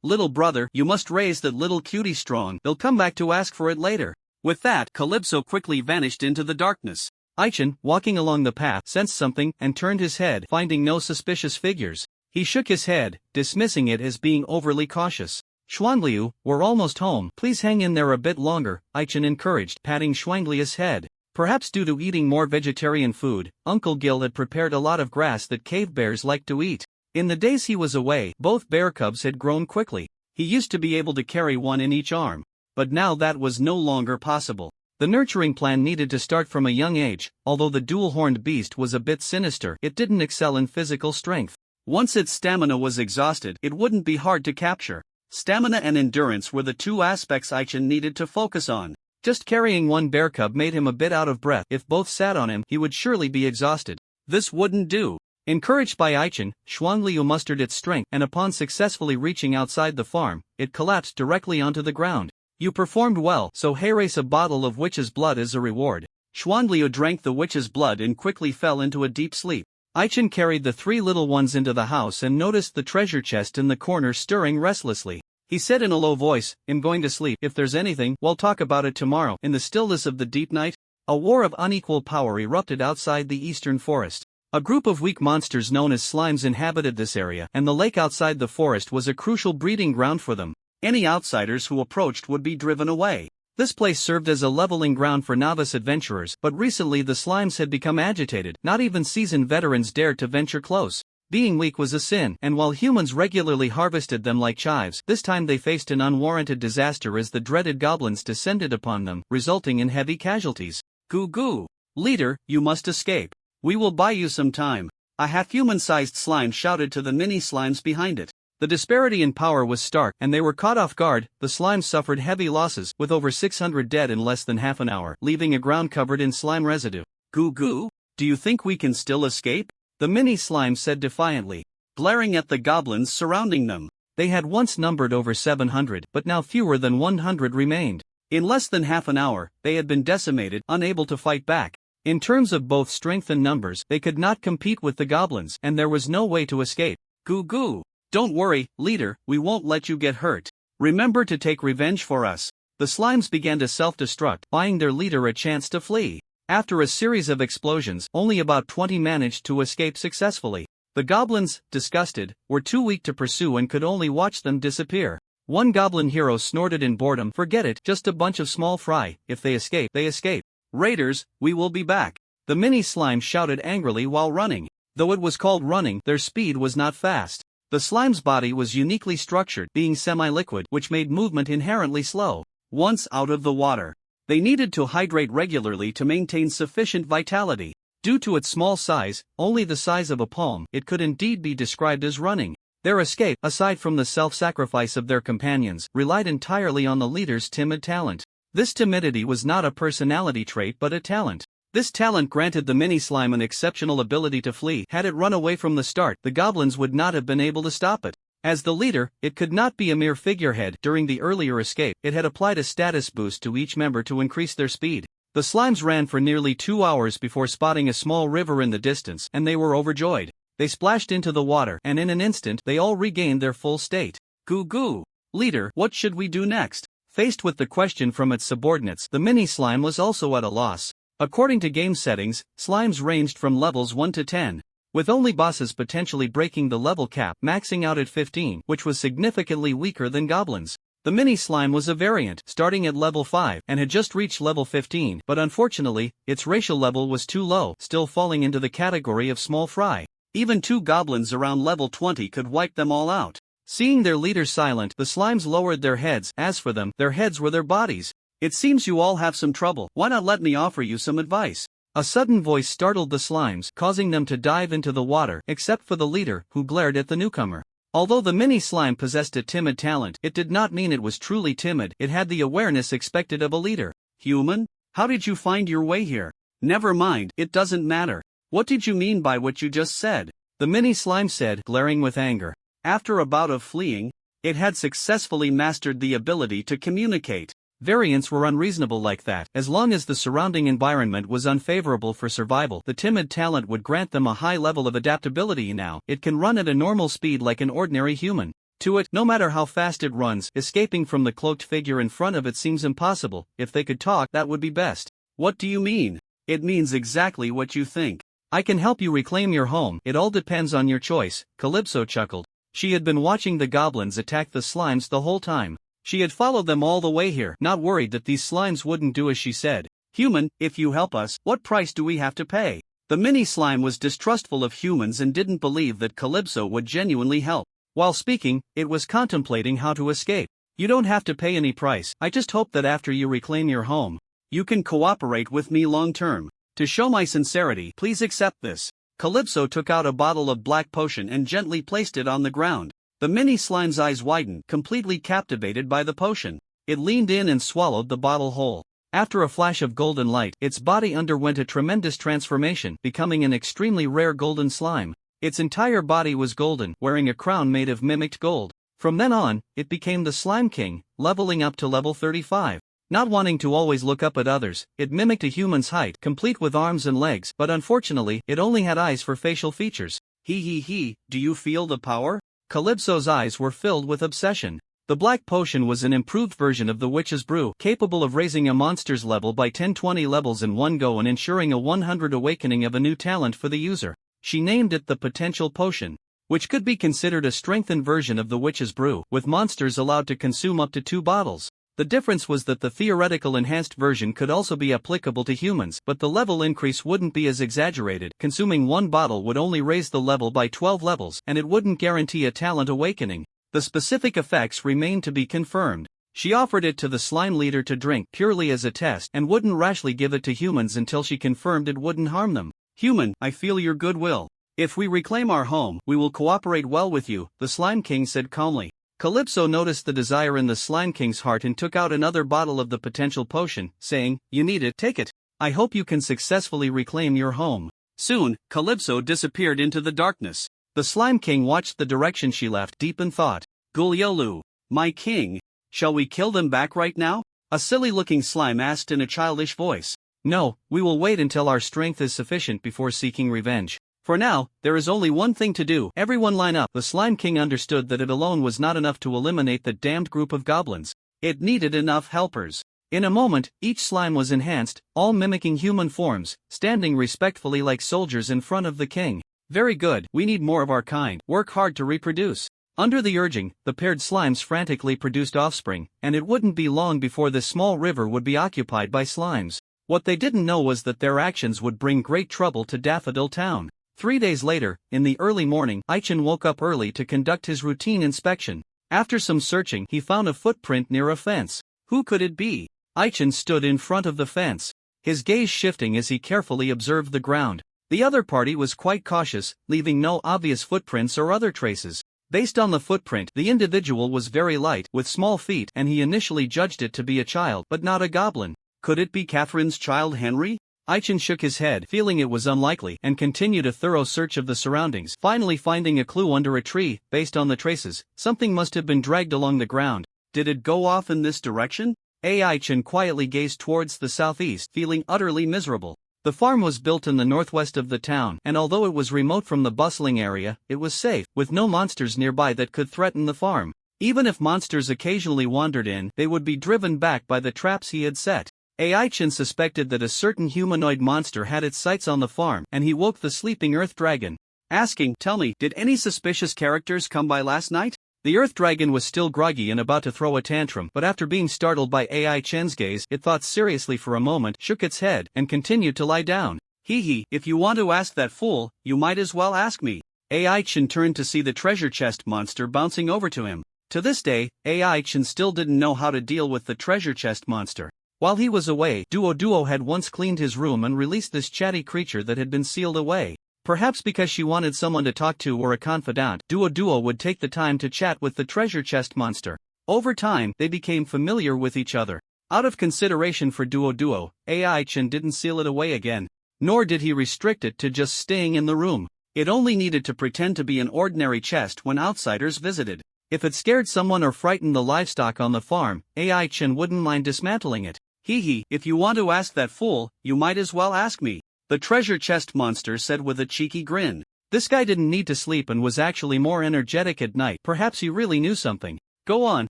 Little brother, you must raise that little cutie strong. They'll come back to ask for it later." With that, Calypso quickly vanished into the darkness. Aichin, walking along the path, sensed something and turned his head, finding no suspicious figures. He shook his head, dismissing it as being overly cautious. "Xuangliu, we're almost home. Please hang in there a bit longer," Aichin encouraged, patting Xuangliu's head. Perhaps due to eating more vegetarian food, Uncle Gil had prepared a lot of grass that cave bears like to eat. In the days he was away, both bear cubs had grown quickly. He used to be able to carry one in each arm, but now that was no longer possible. The nurturing plan needed to start from a young age. Although the dual-horned beast was a bit sinister, it didn't excel in physical strength. Once its stamina was exhausted, it wouldn't be hard to capture. Stamina and endurance were the 2 aspects Aichin needed to focus on. Just carrying one bear cub made him a bit out of breath. If both sat on him, he would surely be exhausted. This wouldn't do. Encouraged by Aichen, Xuanliu mustered its strength, and upon successfully reaching outside the farm, it collapsed directly onto the ground. You performed well, so here's a bottle of witch's blood as a reward. Xuanliu drank the witch's blood and quickly fell into a deep sleep. Aichen carried the three little ones into the house and noticed the treasure chest in the corner stirring restlessly. He said in a low voice, "I'm going to sleep. If there's anything, we'll talk about it tomorrow." In the stillness of the deep night, a war of unequal power erupted outside the eastern forest. A group of weak monsters known as slimes inhabited this area, and the lake outside the forest was a crucial breeding ground for them. Any outsiders who approached would be driven away. This place served as a leveling ground for novice adventurers, but recently the slimes had become agitated. Not even seasoned veterans dared to venture close. Being weak was a sin, and while humans regularly harvested them like chives, this time they faced an unwarranted disaster as the dreaded goblins descended upon them, resulting in heavy casualties. "Goo goo! Leader, you must escape. We will buy you some time," a half-human-sized slime shouted to the mini-slimes behind it. The disparity in power was stark, and they were caught off guard. The slimes suffered heavy losses, with over 600 dead in less than half an hour, leaving a ground covered in slime residue. "Goo goo? Do you think we can still escape?" the mini-slime said defiantly, glaring at the goblins surrounding them. They had once numbered over 700, but now fewer than 100 remained. In less than half an hour, they had been decimated, unable to fight back. In terms of both strength and numbers, they could not compete with the goblins, and there was no way to escape. "Goo goo! Don't worry, leader, we won't let you get hurt. Remember to take revenge for us." The slimes began to self-destruct, buying their leader a chance to flee. After a series of explosions, only about 20 managed to escape successfully. The goblins, disgusted, were too weak to pursue and could only watch them disappear. One goblin hero snorted in boredom, "Forget it, just a bunch of small fry. If they escape, they escape. Raiders, we will be back." The mini-slime shouted angrily while running. Though it was called running, their speed was not fast. The slime's body was uniquely structured, being semi-liquid, which made movement inherently slow. Once out of the water, they needed to hydrate regularly to maintain sufficient vitality. Due to its small size, only the size of a palm, it could indeed be described as running. Their escape, aside from the self-sacrifice of their companions, relied entirely on the leader's timid talent. This timidity was not a personality trait but a talent. This talent granted the mini-slime an exceptional ability to flee. Had it run away from the start, the goblins would not have been able to stop it. As the leader, it could not be a mere figurehead. During the earlier escape, it had applied a status boost to each member to increase their speed. The slimes ran for nearly 2 hours before spotting a small river in the distance, and they were overjoyed. They splashed into the water, and in an instant, they all regained their full state. "Goo goo! Leader, what should we do next?" Faced with the question from its subordinates, the mini-slime was also at a loss. According to game settings, slimes ranged from levels 1 to 10. With only bosses potentially breaking the level cap, maxing out at 15, which was significantly weaker than goblins. The mini-slime was a variant, starting at level 5, and had just reached level 15, but unfortunately, its racial level was too low, still falling into the category of small fry. Even 2 goblins around level 20 could wipe them all out. Seeing their leader silent, the slimes lowered their heads. As for them, their heads were their bodies. "It seems you all have some trouble. Why not let me offer you some advice?" A sudden voice startled the slimes, causing them to dive into the water, except for the leader, who glared at the newcomer. Although the mini-slime possessed a timid talent, it did not mean it was truly timid. It had the awareness expected of a leader. "Human? How did you find your way here?" "Never mind, it doesn't matter. What did you mean by what you just said?" the mini-slime said, glaring with anger. After a bout of fleeing, it had successfully mastered the ability to communicate. Variants were unreasonable like that. As long as the surrounding environment was unfavorable for survival, the timid talent would grant them a high level of adaptability. Now, it can run at a normal speed like an ordinary human. To it, no matter how fast it runs, escaping from the cloaked figure in front of it seems impossible. If they could talk, that would be best. "What do you mean?" "It means exactly what you think. I can help you reclaim your home. It all depends on your choice." Calypso chuckled. She had been watching the goblins attack the slimes the whole time. She had followed them all the way here, not worried that these slimes wouldn't do as she said. "Human, if you help us, what price do we have to pay?" The mini-slime was distrustful of humans and didn't believe that Calypso would genuinely help. While speaking, it was contemplating how to escape. "You don't have to pay any price. I just hope that after you reclaim your home, you can cooperate with me long-term. To show my sincerity, please accept this." Calypso took out a bottle of black potion and gently placed it on the ground. The mini-slime's eyes widened, completely captivated by the potion. It leaned in and swallowed the bottle whole. After a flash of golden light, its body underwent a tremendous transformation, becoming an extremely rare golden slime. Its entire body was golden, wearing a crown made of mimicked gold. From then on, it became the Slime King, leveling up to level 35. Not wanting to always look up at others, it mimicked a human's height, complete with arms and legs, but unfortunately, it only had eyes for facial features. Do you feel the power? Calypso's eyes were filled with obsession. The black potion was an improved version of the Witch's Brew, capable of raising a monster's level by 10-20 levels in one go and ensuring a 100 awakening of a new talent for the user. She named it the Potential Potion, which could be considered a strengthened version of the Witch's Brew, with monsters allowed to consume up to 2 bottles. The difference was that the theoretical enhanced version could also be applicable to humans, but the level increase wouldn't be as exaggerated. Consuming 1 bottle would only raise the level by 12 levels, and it wouldn't guarantee a talent awakening. The specific effects remained to be confirmed. She offered it to the slime leader to drink purely as a test and wouldn't rashly give it to humans until she confirmed it wouldn't harm them. Human, I feel your goodwill. If we reclaim our home, we will cooperate well with you, the Slime King said calmly. Calypso noticed the desire in the Slime King's heart and took out another bottle of the potential potion, saying, "You need it, take it. I hope you can successfully reclaim your home." Soon, Calypso disappeared into the darkness. The Slime King watched the direction she left, deep in thought. "Guliolu, my king, shall we kill them back right now?" a silly-looking slime asked in a childish voice. "No, we will wait until our strength is sufficient before seeking revenge. For now, there is only one thing to do. Everyone line up." The Slime King understood that it alone was not enough to eliminate the damned group of goblins. It needed enough helpers. In a moment, each slime was enhanced, all mimicking human forms, standing respectfully like soldiers in front of the king. "Very good, we need more of our kind. Work hard to reproduce." Under the urging, the paired slimes frantically produced offspring, and it wouldn't be long before this small river would be occupied by slimes. What they didn't know was that their actions would bring great trouble to Daffodil Town. 3 days later, in the early morning, Aichin woke up early to conduct his routine inspection. After some searching, he found a footprint near a fence. Who could it be? Aichin stood in front of the fence, his gaze shifting as he carefully observed the ground. The other party was quite cautious, leaving no obvious footprints or other traces. Based on the footprint, the individual was very light, with small feet, and he initially judged it to be a child, but not a goblin. Could it be Catherine's child Henry? Aichin shook his head, feeling it was unlikely, and continued a thorough search of the surroundings, finally finding a clue under a tree. Based on the traces, something must have been dragged along the ground. Did it go off in this direction? Aichin quietly gazed towards the southeast, feeling utterly miserable. The farm was built in the northwest of the town, and although it was remote from the bustling area, it was safe, with no monsters nearby that could threaten the farm. Even if monsters occasionally wandered in, they would be driven back by the traps he had set. Aichin suspected that a certain humanoid monster had its sights on the farm, and he woke the sleeping Earth Dragon, asking, "Tell me, did any suspicious characters come by last night?" The Earth Dragon was still groggy and about to throw a tantrum, but after being startled by Aichin's gaze, it thought seriously for a moment, shook its head, and continued to lie down. If you want to ask that fool, you might as well ask me." Aichin turned to see the treasure chest monster bouncing over to him. To this day, Aichin still didn't know how to deal with the treasure chest monster. While he was away, Duo had once cleaned his room and released this chatty creature that had been sealed away. Perhaps because she wanted someone to talk to or a confidant, Duo would take the time to chat with the treasure chest monster. Over time, they became familiar with each other. Out of consideration for Duo, Aichin didn't seal it away again. Nor did he restrict it to just staying in the room. It only needed to pretend to be an ordinary chest when outsiders visited. If it scared someone or frightened the livestock on the farm, Aichin wouldn't mind dismantling it. If you want to ask that fool, you might as well ask me," the treasure chest monster said with a cheeky grin. This guy didn't need to sleep and was actually more energetic at night. Perhaps he really knew something. "Go on,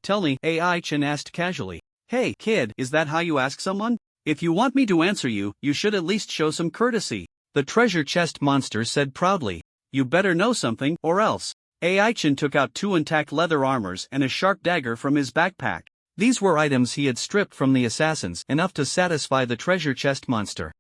tell me," Aichin asked casually. "Hey, kid, is that how you ask someone? If you want me to answer you, you should at least show some courtesy," the treasure chest monster said proudly. "You better know something, or else." Aichin took out 2 intact leather armors and a sharp dagger from his backpack. These were items he had stripped from the assassins, enough to satisfy the treasure chest monster.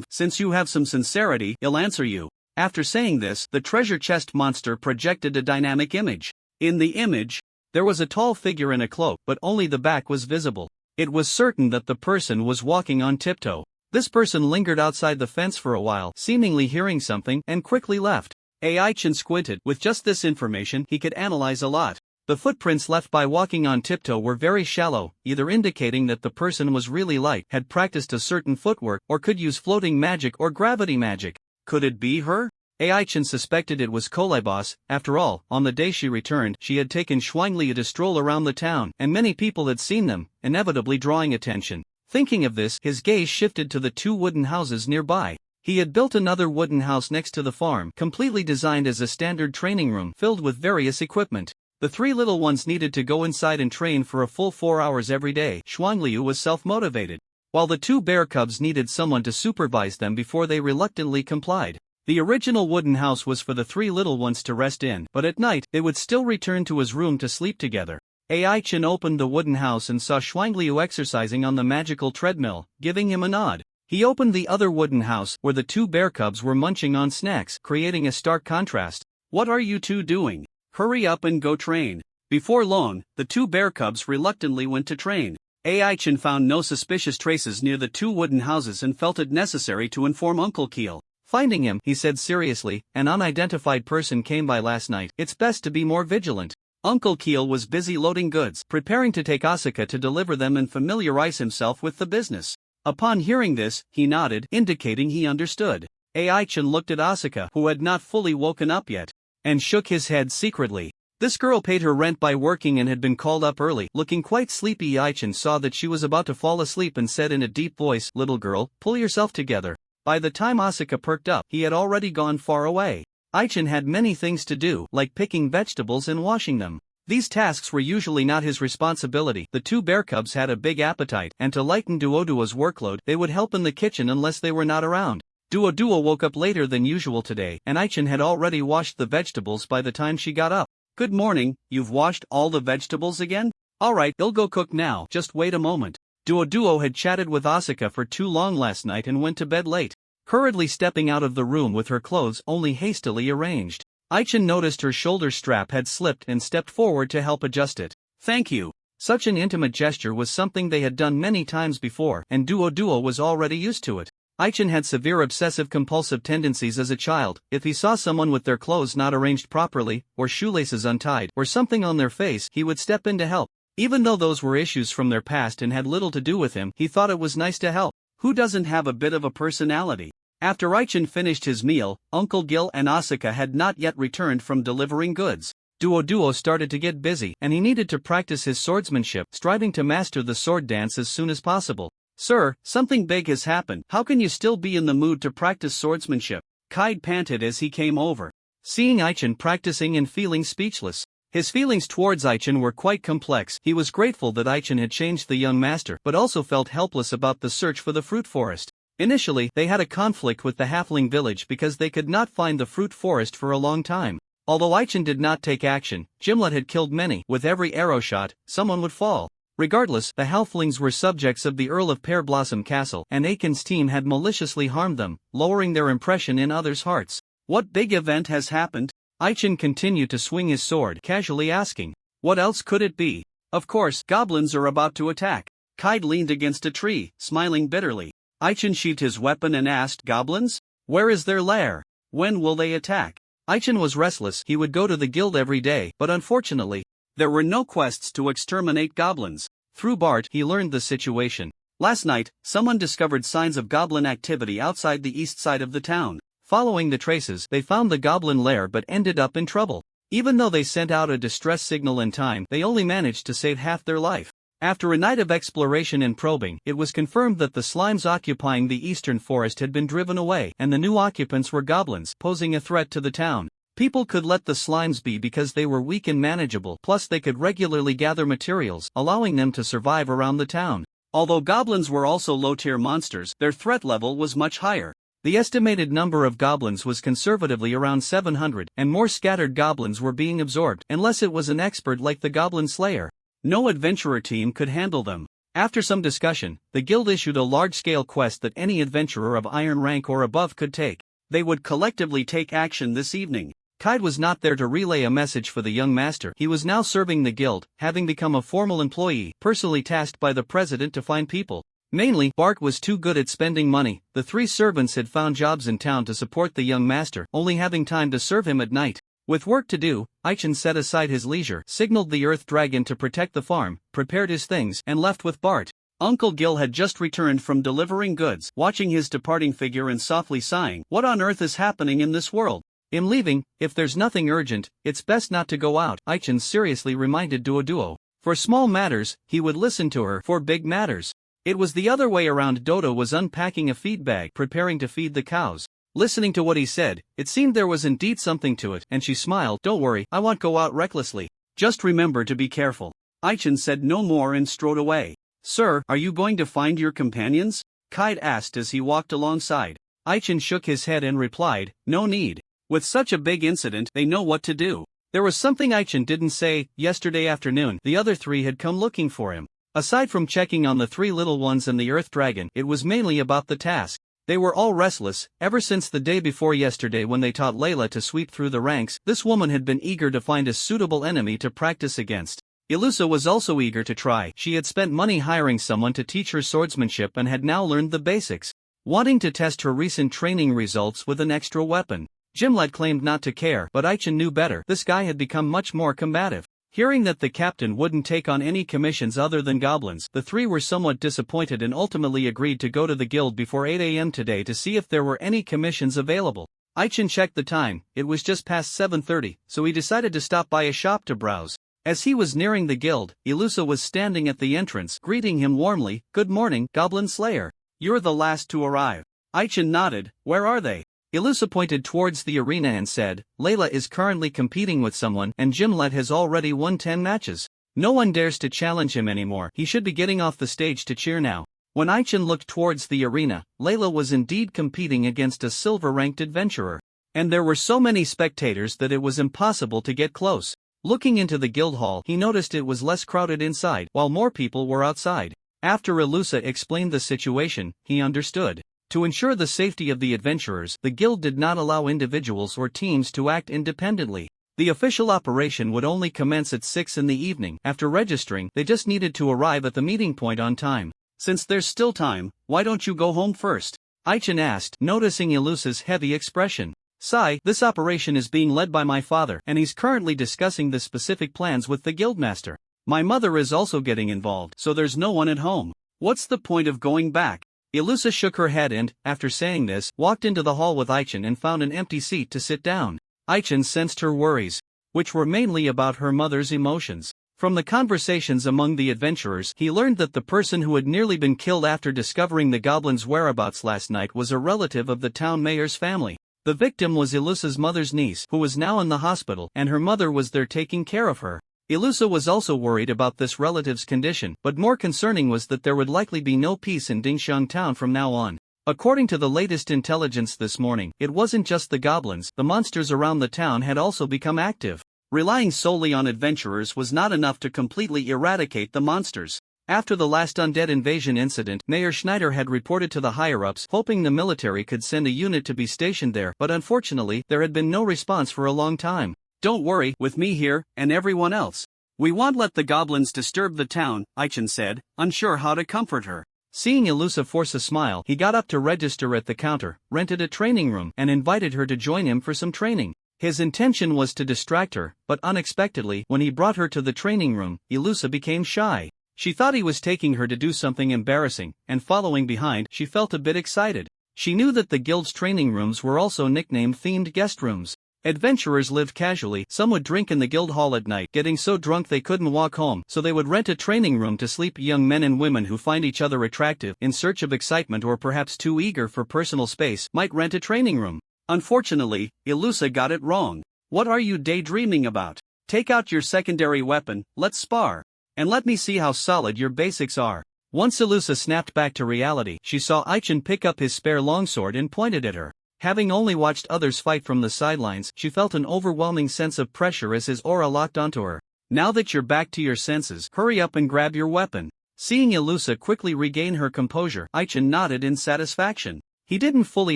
Since you have some sincerity, I'll answer you." After saying this, the treasure chest monster projected a dynamic image. In the image, there was a tall figure in a cloak, but only the back was visible. It was certain that the person was walking on tiptoe. This person lingered outside the fence for a while, seemingly hearing something, and quickly left. Aichin squinted. With just this information, he could analyze a lot. The footprints left by walking on tiptoe were very shallow, either indicating that the person was really light, had practiced a certain footwork, or could use floating magic or gravity magic. Could it be her? Ai-Chen suspected it was Kolibos. After all, on the day she returned, she had taken Xuangliu to stroll around the town, and many people had seen them, inevitably drawing attention. Thinking of this, his gaze shifted to the 2 wooden houses nearby. He had built another wooden house next to the farm, completely designed as a standard training room, filled with various equipment. The 3 little ones needed to go inside and train for a full 4 hours every day. Xuangliu was self-motivated, while the 2 bear cubs needed someone to supervise them before they reluctantly complied. The original wooden house was for the 3 little ones to rest in, but at night, they would still return to his room to sleep together. Ai-Chen opened the wooden house and saw Xuangliu exercising on the magical treadmill, giving him a nod. He opened the other wooden house, where the 2 bear cubs were munching on snacks, creating a stark contrast. "What are you 2 doing? Hurry up and go train." Before long, the 2 bear cubs reluctantly went to train. Ai-Chen found no suspicious traces near the 2 wooden houses and felt it necessary to inform Uncle Keel. Finding him, he said seriously, "An unidentified person came by last night. It's best to be more vigilant." Uncle Keel was busy loading goods, preparing to take Asuka to deliver them and familiarize himself with the business. Upon hearing this, he nodded, indicating he understood. Ai-Chen looked at Asuka, who had not fully woken up yet, and shook his head secretly. This girl paid her rent by working and had been called up early. Looking quite sleepy, Ai-Chen saw that she was about to fall asleep and said in a deep voice, "Little girl, pull yourself together." By the time Asuka perked up, he had already gone far away. Ai-Chen had many things to do, like picking vegetables and washing them. These tasks were usually not his responsibility. The 2 bear cubs had a big appetite, and to lighten Duoduo's workload, they would help in the kitchen unless they were not around. Duoduo woke up later than usual today, and Ai-Chen had already washed the vegetables by the time she got up. "Good morning, you've washed all the vegetables again? Alright, I'll go cook now, just wait a moment." Duoduo had chatted with Asuka for too long last night and went to bed late, hurriedly stepping out of the room with her clothes only hastily arranged. Ai-Chen noticed her shoulder strap had slipped and stepped forward to help adjust it. "Thank you." Such an intimate gesture was something they had done many times before, and Duoduo was already used to it. Ai-Chen had severe obsessive-compulsive tendencies as a child. If he saw someone with their clothes not arranged properly, or shoelaces untied, or something on their face, he would step in to help. Even though those were issues from their past and had little to do with him, he thought it was nice to help. Who doesn't have a bit of a personality? After Ai-Chen finished his meal, Uncle Gil and Asuka had not yet returned from delivering goods. Duoduo started to get busy, and he needed to practice his swordsmanship, striving to master the sword dance as soon as possible. "Sir, something big has happened. How can you still be in the mood to practice swordsmanship?" Kaide panted as he came over. Seeing Ai-Chen practicing and feeling speechless. His feelings towards Ai-Chen were quite complex. He was grateful that Ai-Chen had changed the young master, but also felt helpless about the search for the fruit forest. Initially, they had a conflict with the halfling village because they could not find the fruit forest for a long time. Although Ai-Chen did not take action, Gimlet had killed many. With every arrow shot, someone would fall. Regardless, the halflings were subjects of the Earl of Pear Blossom Castle, and Aiken's team had maliciously harmed them, lowering their impression in others' hearts. "What big event has happened?" Ai-Chen continued to swing his sword, casually asking. "What else could it be? Of course, goblins are about to attack." Kaide leaned against a tree, smiling bitterly. Ai-Chen sheathed his weapon and asked, "Goblins? Where is their lair? When will they attack?" Ai-Chen was restless. He would go to the guild every day, but unfortunately, there were no quests to exterminate goblins. Through Bart, he learned the situation. Last night, someone discovered signs of goblin activity outside the east side of the town. Following the traces, they found the goblin lair but ended up in trouble. Even though they sent out a distress signal in time, they only managed to save half their life. After a night of exploration and probing, it was confirmed that the slimes occupying the eastern forest had been driven away, and the new occupants were goblins, posing a threat to the town. People could let the slimes be because they were weak and manageable, plus they could regularly gather materials, allowing them to survive around the town. Although goblins were also low-tier monsters, their threat level was much higher. The estimated number of goblins was conservatively around 700, and more scattered goblins were being absorbed, unless it was an expert like the Goblin Slayer. No adventurer team could handle them. After some discussion, the guild issued a large-scale quest that any adventurer of iron rank or above could take. They would collectively take action this evening. Kaide was not there to relay a message for the young master. He was now serving the guild, having become a formal employee, personally tasked by the president to find people. Mainly, Bart was too good at spending money. The 3 servants had found jobs in town to support the young master, only having time to serve him at night. With work to do, Aichen set aside his leisure, signaled the Earth Dragon to protect the farm, prepared his things, and left with Bart. Uncle Gil had just returned from delivering goods, watching his departing figure and softly sighing, "What on earth is happening in this world? I'm leaving. If there's nothing urgent, it's best not to go out," Aichen seriously reminded Duoduo. For small matters, he would listen to her. For big matters, it was the other way around. Dodo was unpacking a feed bag, preparing to feed the cows. Listening to what he said, it seemed there was indeed something to it, and she smiled. "Don't worry, I won't go out recklessly. Just remember to be careful." Aichen said no more and strode away. "Sir, are you going to find your companions?" Kite asked as he walked alongside. Aichen shook his head and replied, "No need. With such a big incident, they know what to do." There was something Aichen didn't say. Yesterday afternoon, the other three had come looking for him. Aside from checking on the three little ones and the Earth Dragon, it was mainly about the task. They were all restless. Ever since the day before yesterday when they taught Layla to sweep through the ranks, this woman had been eager to find a suitable enemy to practice against. Ilusa was also eager to try. She had spent money hiring someone to teach her swordsmanship and had now learned the basics, wanting to test her recent training results with an extra weapon. Gimlet claimed not to care, but Aichen knew better. This guy had become much more combative. Hearing that the captain wouldn't take on any commissions other than goblins, the three were somewhat disappointed and ultimately agreed to go to the guild before 8 a.m. today to see if there were any commissions available. Aichen checked the time. It was just past 7:30, so he decided to stop by a shop to browse. As he was nearing the guild, Ilusa was standing at the entrance, greeting him warmly. "Good morning, Goblin Slayer. You're the last to arrive." Aichen nodded. "Where are they?" Ilusa pointed towards the arena and said, "Layla is currently competing with someone and Gimlet has already won 10 matches. No one dares to challenge him anymore. He should be getting off the stage to cheer now." When Aichen looked towards the arena, Layla was indeed competing against a silver-ranked adventurer. And there were so many spectators that it was impossible to get close. Looking into the guild hall, he noticed it was less crowded inside, while more people were outside. After Ilusa explained the situation, he understood. To ensure the safety of the adventurers, the guild did not allow individuals or teams to act independently. The official operation would only commence at 6 in the evening. After registering, they just needed to arrive at the meeting point on time. "Since there's still time, why don't you go home first?" Aichen asked, noticing Ilusa's heavy expression. "Sai, this operation is being led by my father, and he's currently discussing the specific plans with the guildmaster. My mother is also getting involved, so there's no one at home. What's the point of going back?" Ilusa shook her head and, after saying this, walked into the hall with Aichen and found an empty seat to sit down. Aichen sensed her worries, which were mainly about her mother's emotions. From the conversations among the adventurers, he learned that the person who had nearly been killed after discovering the goblin's whereabouts last night was a relative of the town mayor's family. The victim was Ilusa's mother's niece, who was now in the hospital, and her mother was there taking care of her. Ilusa was also worried about this relative's condition, but more concerning was that there would likely be no peace in Dingxiang town from now on. According to the latest intelligence this morning, it wasn't just the goblins, the monsters around the town had also become active. Relying solely on adventurers was not enough to completely eradicate the monsters. After the last undead invasion incident, Mayor Schneider had reported to the higher-ups, hoping the military could send a unit to be stationed there, but unfortunately, there had been no response for a long time. "Don't worry, with me here, and everyone else, we won't let the goblins disturb the town," Aichen said, unsure how to comfort her. Seeing Ilusa force a smile, he got up to register at the counter, rented a training room, and invited her to join him for some training. His intention was to distract her, but unexpectedly, when he brought her to the training room, Ilusa became shy. She thought he was taking her to do something embarrassing, and following behind, she felt a bit excited. She knew that the guild's training rooms were also nicknamed themed guest rooms. Adventurers lived casually. Some would drink in the guild hall at night, getting so drunk they couldn't walk home, so they would rent a training room to sleep. Young men and women who find each other attractive, in search of excitement or perhaps too eager for personal space, might rent a training room. Unfortunately, Ilusa got it wrong. "What are you daydreaming about? Take out your secondary weapon, let's spar. And let me see how solid your basics are." Once Ilusa snapped back to reality, she saw Aichen pick up his spare longsword and pointed at her. Having only watched others fight from the sidelines, she felt an overwhelming sense of pressure as his aura locked onto her. "Now that you're back to your senses, hurry up and grab your weapon." Seeing Ilusa quickly regain her composure, Aichen nodded in satisfaction. He didn't fully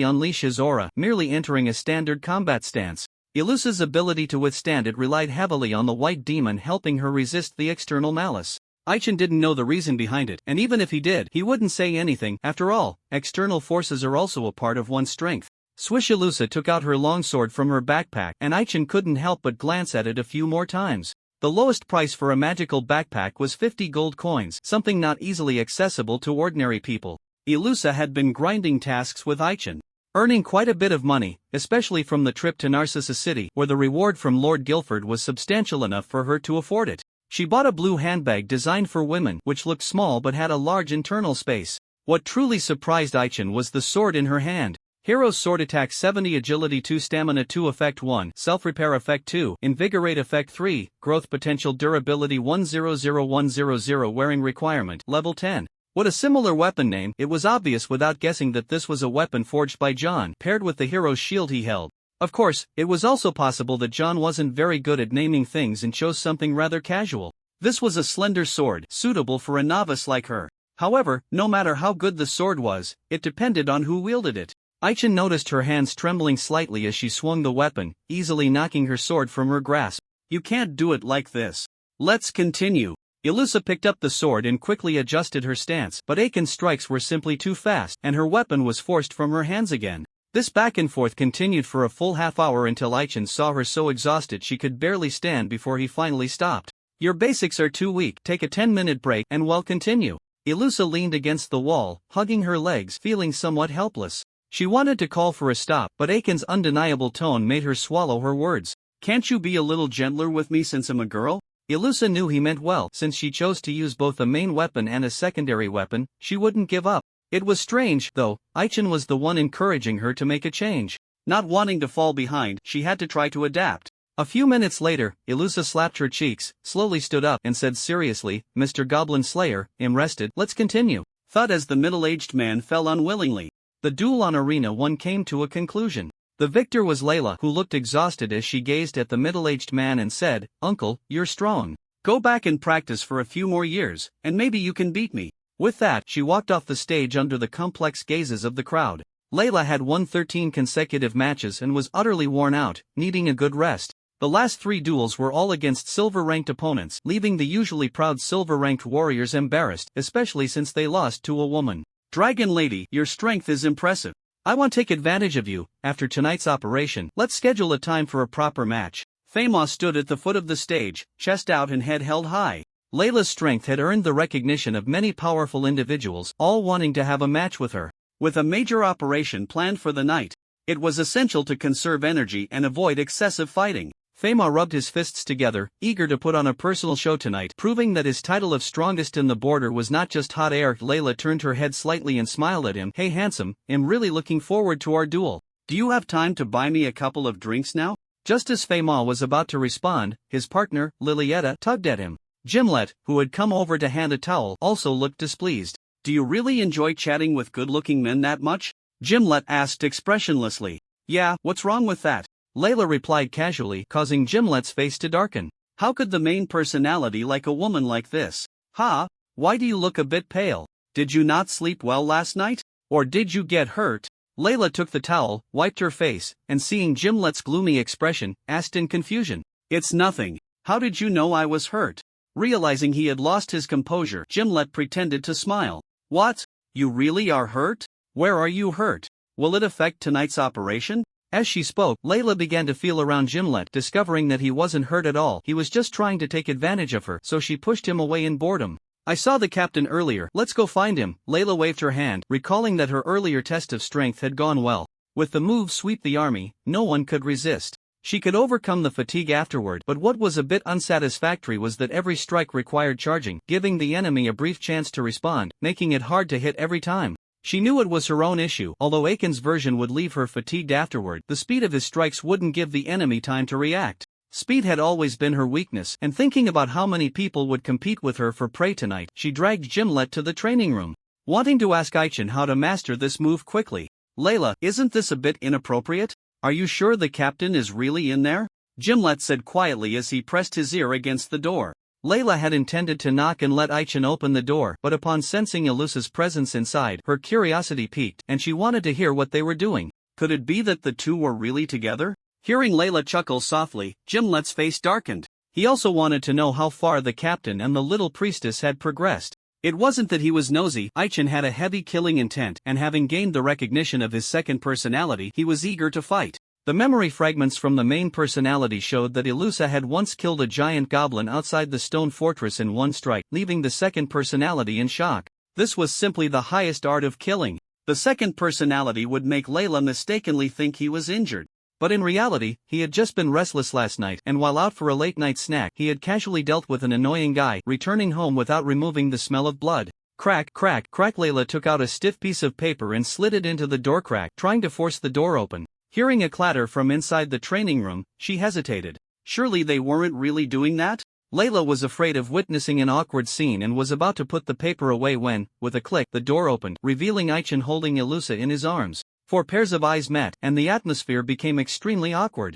unleash his aura, merely entering a standard combat stance. Ilusa's ability to withstand it relied heavily on the white demon helping her resist the external malice. Aichen didn't know the reason behind it, and even if he did, he wouldn't say anything. After all, external forces are also a part of one's strength. Swish. Ilusa took out her longsword from her backpack and Aichin couldn't help but glance at it a few more times. The lowest price for a magical backpack was 50 gold coins, something not easily accessible to ordinary people. Ilusa had been grinding tasks with Aichin, earning quite a bit of money, especially from the trip to Narcissus City, where the reward from Lord Guilford was substantial enough for her to afford it. She bought a blue handbag designed for women, which looked small but had a large internal space. What truly surprised Aichin was the sword in her hand. Hero's Sword Attack 70, Agility 2, Stamina 2, Effect 1, Self-Repair Effect 2, Invigorate Effect 3, Growth Potential, Durability 100100, Wearing Requirement, Level 10. What a similar weapon name! It was obvious without guessing that this was a weapon forged by John, paired with the hero's shield he held. Of course, it was also possible that John wasn't very good at naming things and chose something rather casual. This was a slender sword, suitable for a novice like her. However, no matter how good the sword was, it depended on who wielded it. Aichin noticed her hands trembling slightly as she swung the weapon, easily knocking her sword from her grasp. You can't do it like this. Let's continue. Ilusa picked up the sword and quickly adjusted her stance, but Aiken's strikes were simply too fast, and her weapon was forced from her hands again. This back and forth continued for a full half hour until Aichin saw her so exhausted she could barely stand before he finally stopped. Your basics are too weak, take a 10-minute break and we'll continue. Ilusa leaned against the wall, hugging her legs, feeling somewhat helpless. She wanted to call for a stop, but Aiken's undeniable tone made her swallow her words. Can't you be a little gentler with me since I'm a girl? Ilusa knew he meant well. Since she chose to use both a main weapon and a secondary weapon, she wouldn't give up. It was strange, though, Aichin was the one encouraging her to make a change. Not wanting to fall behind, she had to try to adapt. A few minutes later, Ilusa slapped her cheeks, slowly stood up and said seriously, Mr. Goblin Slayer, I'm rested, let's continue. Thud as the middle-aged man fell unwillingly. The duel on Arena 1 came to a conclusion. The victor was Layla, who looked exhausted as she gazed at the middle-aged man and said, Uncle, you're strong. Go back and practice for a few more years, and maybe you can beat me. With that, she walked off the stage under the complex gazes of the crowd. Layla had won 13 consecutive matches and was utterly worn out, needing a good rest. The last 3 duels were all against silver-ranked opponents, leaving the usually proud silver-ranked warriors embarrassed, especially since they lost to a woman. Dragon Lady, your strength is impressive. I want to take advantage of you. After tonight's operation, let's schedule a time for a proper match. Fama stood at the foot of the stage, chest out and head held high. Layla's strength had earned the recognition of many powerful individuals, all wanting to have a match with her. With a major operation planned for the night, it was essential to conserve energy and avoid excessive fighting. Fama rubbed his fists together, eager to put on a personal show tonight, proving that his title of strongest in the border was not just hot air. Layla turned her head slightly and smiled at him. Hey handsome, I'm really looking forward to our duel. Do you have time to buy me a couple of drinks now? Just as Fama was about to respond, his partner, Lilietta, tugged at him. Gimlet, who had come over to hand a towel, also looked displeased. Do you really enjoy chatting with good-looking men that much? Gimlet asked expressionlessly. Yeah, what's wrong with that? Layla replied casually, causing Gimlet's face to darken. How could the main personality like a woman like this? Ha? Why do you look a bit pale? Did you not sleep well last night? Or did you get hurt? Layla took the towel, wiped her face, and seeing Gimlet's gloomy expression, asked in confusion. It's nothing. How did you know I was hurt? Realizing he had lost his composure, Gimlet pretended to smile. What? You really are hurt? Where are you hurt? Will it affect tonight's operation? As she spoke, Layla began to feel around Gimlet, discovering that he wasn't hurt at all. He was just trying to take advantage of her, so she pushed him away in boredom. I saw the captain earlier, let's go find him. Layla waved her hand, recalling that her earlier test of strength had gone well. With the move Sweep the Army, no one could resist. She could overcome the fatigue afterward, but what was a bit unsatisfactory was that every strike required charging, giving the enemy a brief chance to respond, making it hard to hit every time. She knew it was her own issue. Although Aiken's version would leave her fatigued afterward, the speed of his strikes wouldn't give the enemy time to react. Speed had always been her weakness, and thinking about how many people would compete with her for prey tonight, she dragged Gimlet to the training room, wanting to ask Aichin how to master this move quickly. Layla, isn't this a bit inappropriate? Are you sure the captain is really in there? Gimlet said quietly as he pressed his ear against the door. Layla had intended to knock and let Aichin open the door, but upon sensing Ilusa's presence inside, her curiosity piqued, and she wanted to hear what they were doing. Could it be that the two were really together? Hearing Layla chuckle softly, Gimlet's face darkened. He also wanted to know how far the captain and the little priestess had progressed. It wasn't that he was nosy, Aichen had a heavy killing intent, and having gained the recognition of his second personality, he was eager to fight. The memory fragments from the main personality showed that Ilusa had once killed a giant goblin outside the stone fortress in one strike, leaving the second personality in shock. This was simply the highest art of killing. The second personality would make Layla mistakenly think he was injured. But in reality, he had just been restless last night, and while out for a late-night snack, he had casually dealt with an annoying guy, returning home without removing the smell of blood. Crack, crack, crack. Layla took out a stiff piece of paper and slid it into the door crack, trying to force the door open. Hearing a clatter from inside the training room, she hesitated. Surely they weren't really doing that? Layla was afraid of witnessing an awkward scene and was about to put the paper away when, with a click, the door opened, revealing Aichen holding Ilusa in his arms. 4 pairs of eyes met, and the atmosphere became extremely awkward.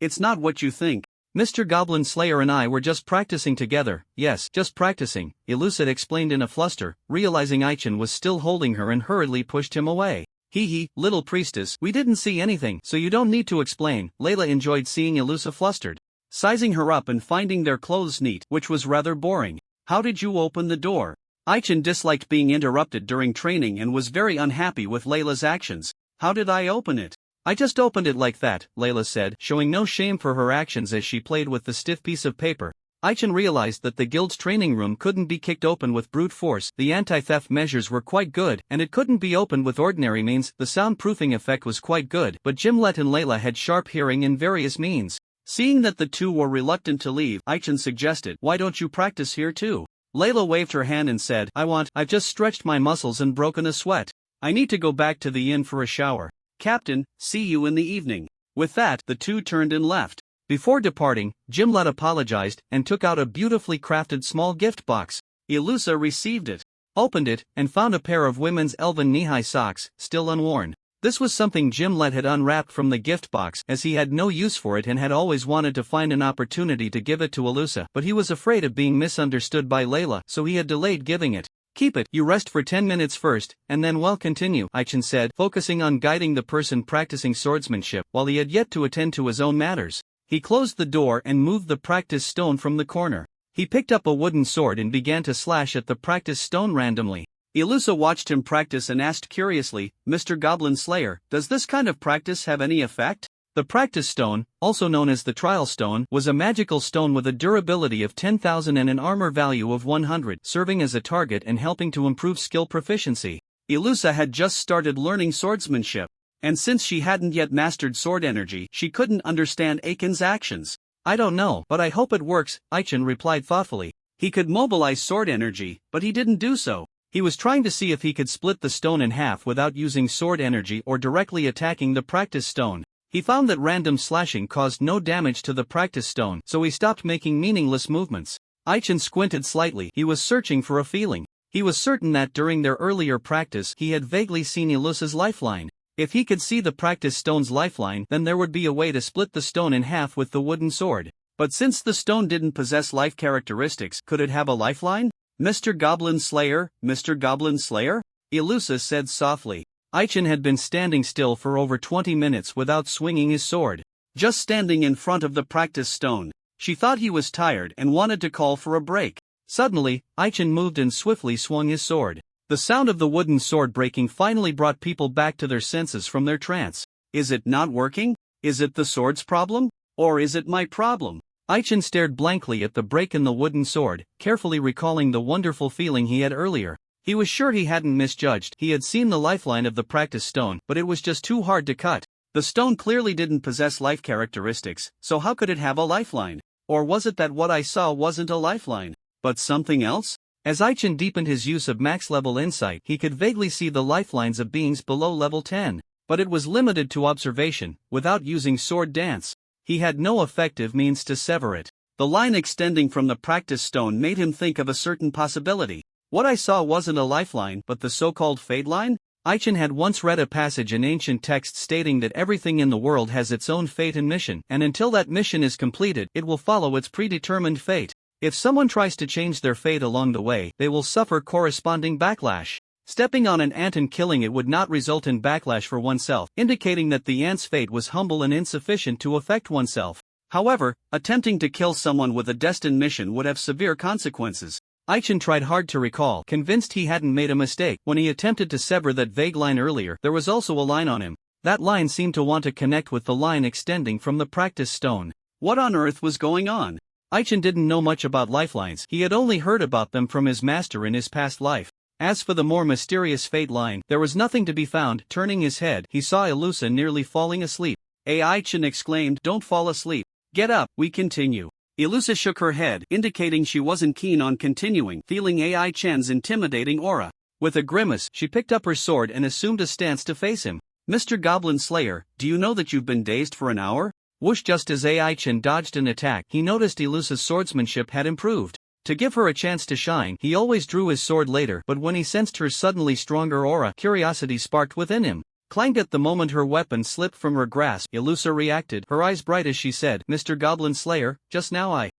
It's not what you think. Mr. Goblin Slayer and I were just practicing together. Yes, just practicing, Ilusa explained in a fluster, realizing Aichen was still holding her and hurriedly pushed him away. Hee, little priestess, we didn't see anything, so you don't need to explain. Layla enjoyed seeing Ilusa flustered, sizing her up and finding their clothes neat, which was rather boring. How did you open the door? Aichen disliked being interrupted during training and was very unhappy with Layla's actions. How did I open it? I just opened it like that, Layla said, showing no shame for her actions as she played with the stiff piece of paper. Aichen realized that the guild's training room couldn't be kicked open with brute force, the anti-theft measures were quite good, and it couldn't be opened with ordinary means, the soundproofing effect was quite good, but Gimlet and Layla had sharp hearing in various means. Seeing that the two were reluctant to leave, Aichen suggested, why don't you practice here too? Layla waved her hand and said, I've just stretched my muscles and broken a sweat. I need to go back to the inn for a shower. Captain, see you in the evening. With that, the two turned and left. Before departing, Gimlet apologized and took out a beautifully crafted small gift box. Ilusa received it, opened it, and found a pair of women's elven knee-high socks, still unworn. This was something Gimlet had unwrapped from the gift box as he had no use for it and had always wanted to find an opportunity to give it to Ilusa, but he was afraid of being misunderstood by Layla, so he had delayed giving it. Keep it, you rest for 10 minutes first, and then we'll continue, Aichen said, focusing on guiding the person practicing swordsmanship while he had yet to attend to his own matters. He closed the door and moved the practice stone from the corner. He picked up a wooden sword and began to slash at the practice stone randomly. Ilusa watched him practice and asked curiously, Mr. Goblin Slayer, does this kind of practice have any effect? The practice stone, also known as the trial stone, was a magical stone with a durability of 10,000 and an armor value of 100, serving as a target and helping to improve skill proficiency. Ilusa had just started learning swordsmanship, and since she hadn't yet mastered sword energy, she couldn't understand Aiken's actions. I don't know, but I hope it works, Aichen replied thoughtfully. He could mobilize sword energy, but he didn't do so. He was trying to see if he could split the stone in half without using sword energy or directly attacking the practice stone. He found that random slashing caused no damage to the practice stone, so he stopped making meaningless movements. Aichen squinted slightly. He was searching for a feeling. He was certain that during their earlier practice he had vaguely seen Ilusa's lifeline. If he could see the practice stone's lifeline, then there would be a way to split the stone in half with the wooden sword. But since the stone didn't possess life characteristics, could it have a lifeline? Mr. Goblin Slayer, Mr. Goblin Slayer? Ilusa said softly. Aichen had been standing still for over 20 minutes without swinging his sword. Just standing in front of the practice stone. She thought he was tired and wanted to call for a break. Suddenly, Aichen moved and swiftly swung his sword. The sound of the wooden sword breaking finally brought people back to their senses from their trance. Is it not working? Is it the sword's problem? Or is it my problem? Aichen stared blankly at the break in the wooden sword, carefully recalling the wonderful feeling he had earlier. He was sure he hadn't misjudged. He had seen the lifeline of the practice stone, but it was just too hard to cut. The stone clearly didn't possess life characteristics, so how could it have a lifeline? Or was it that what I saw wasn't a lifeline, but something else? As Aichen deepened his use of max-level insight, he could vaguely see the lifelines of beings below level 10. But it was limited to observation, without using sword dance. He had no effective means to sever it. The line extending from the practice stone made him think of a certain possibility. What I saw wasn't a lifeline but the so-called fate line? Aichen had once read a passage in ancient texts stating that everything in the world has its own fate and mission, and until that mission is completed, it will follow its predetermined fate. If someone tries to change their fate along the way, they will suffer corresponding backlash. Stepping on an ant and killing it would not result in backlash for oneself, indicating that the ant's fate was humble and insufficient to affect oneself. However, attempting to kill someone with a destined mission would have severe consequences. Aichin tried hard to recall, convinced he hadn't made a mistake. When he attempted to sever that vague line earlier, there was also a line on him. That line seemed to want to connect with the line extending from the practice stone. What on earth was going on? Aichin didn't know much about lifelines. He had only heard about them from his master in his past life. As for the more mysterious fate line, there was nothing to be found. Turning his head, he saw Ilusa nearly falling asleep. Aichin exclaimed, "Don't fall asleep. Get up, we continue." Ilusa shook her head, indicating she wasn't keen on continuing, feeling Aichin's intimidating aura. With a grimace, she picked up her sword and assumed a stance to face him. "Mr. Goblin Slayer, do you know that you've been dazed for an hour?" Whoosh! Just as Aichin dodged an attack, he noticed Ilusa's swordsmanship had improved. To give her a chance to shine, he always drew his sword later, but when he sensed her suddenly stronger aura, curiosity sparked within him. Clanged at the moment her weapon slipped from her grasp, Ilusa reacted, her eyes bright as she said, "Mr. Goblin Slayer, just now I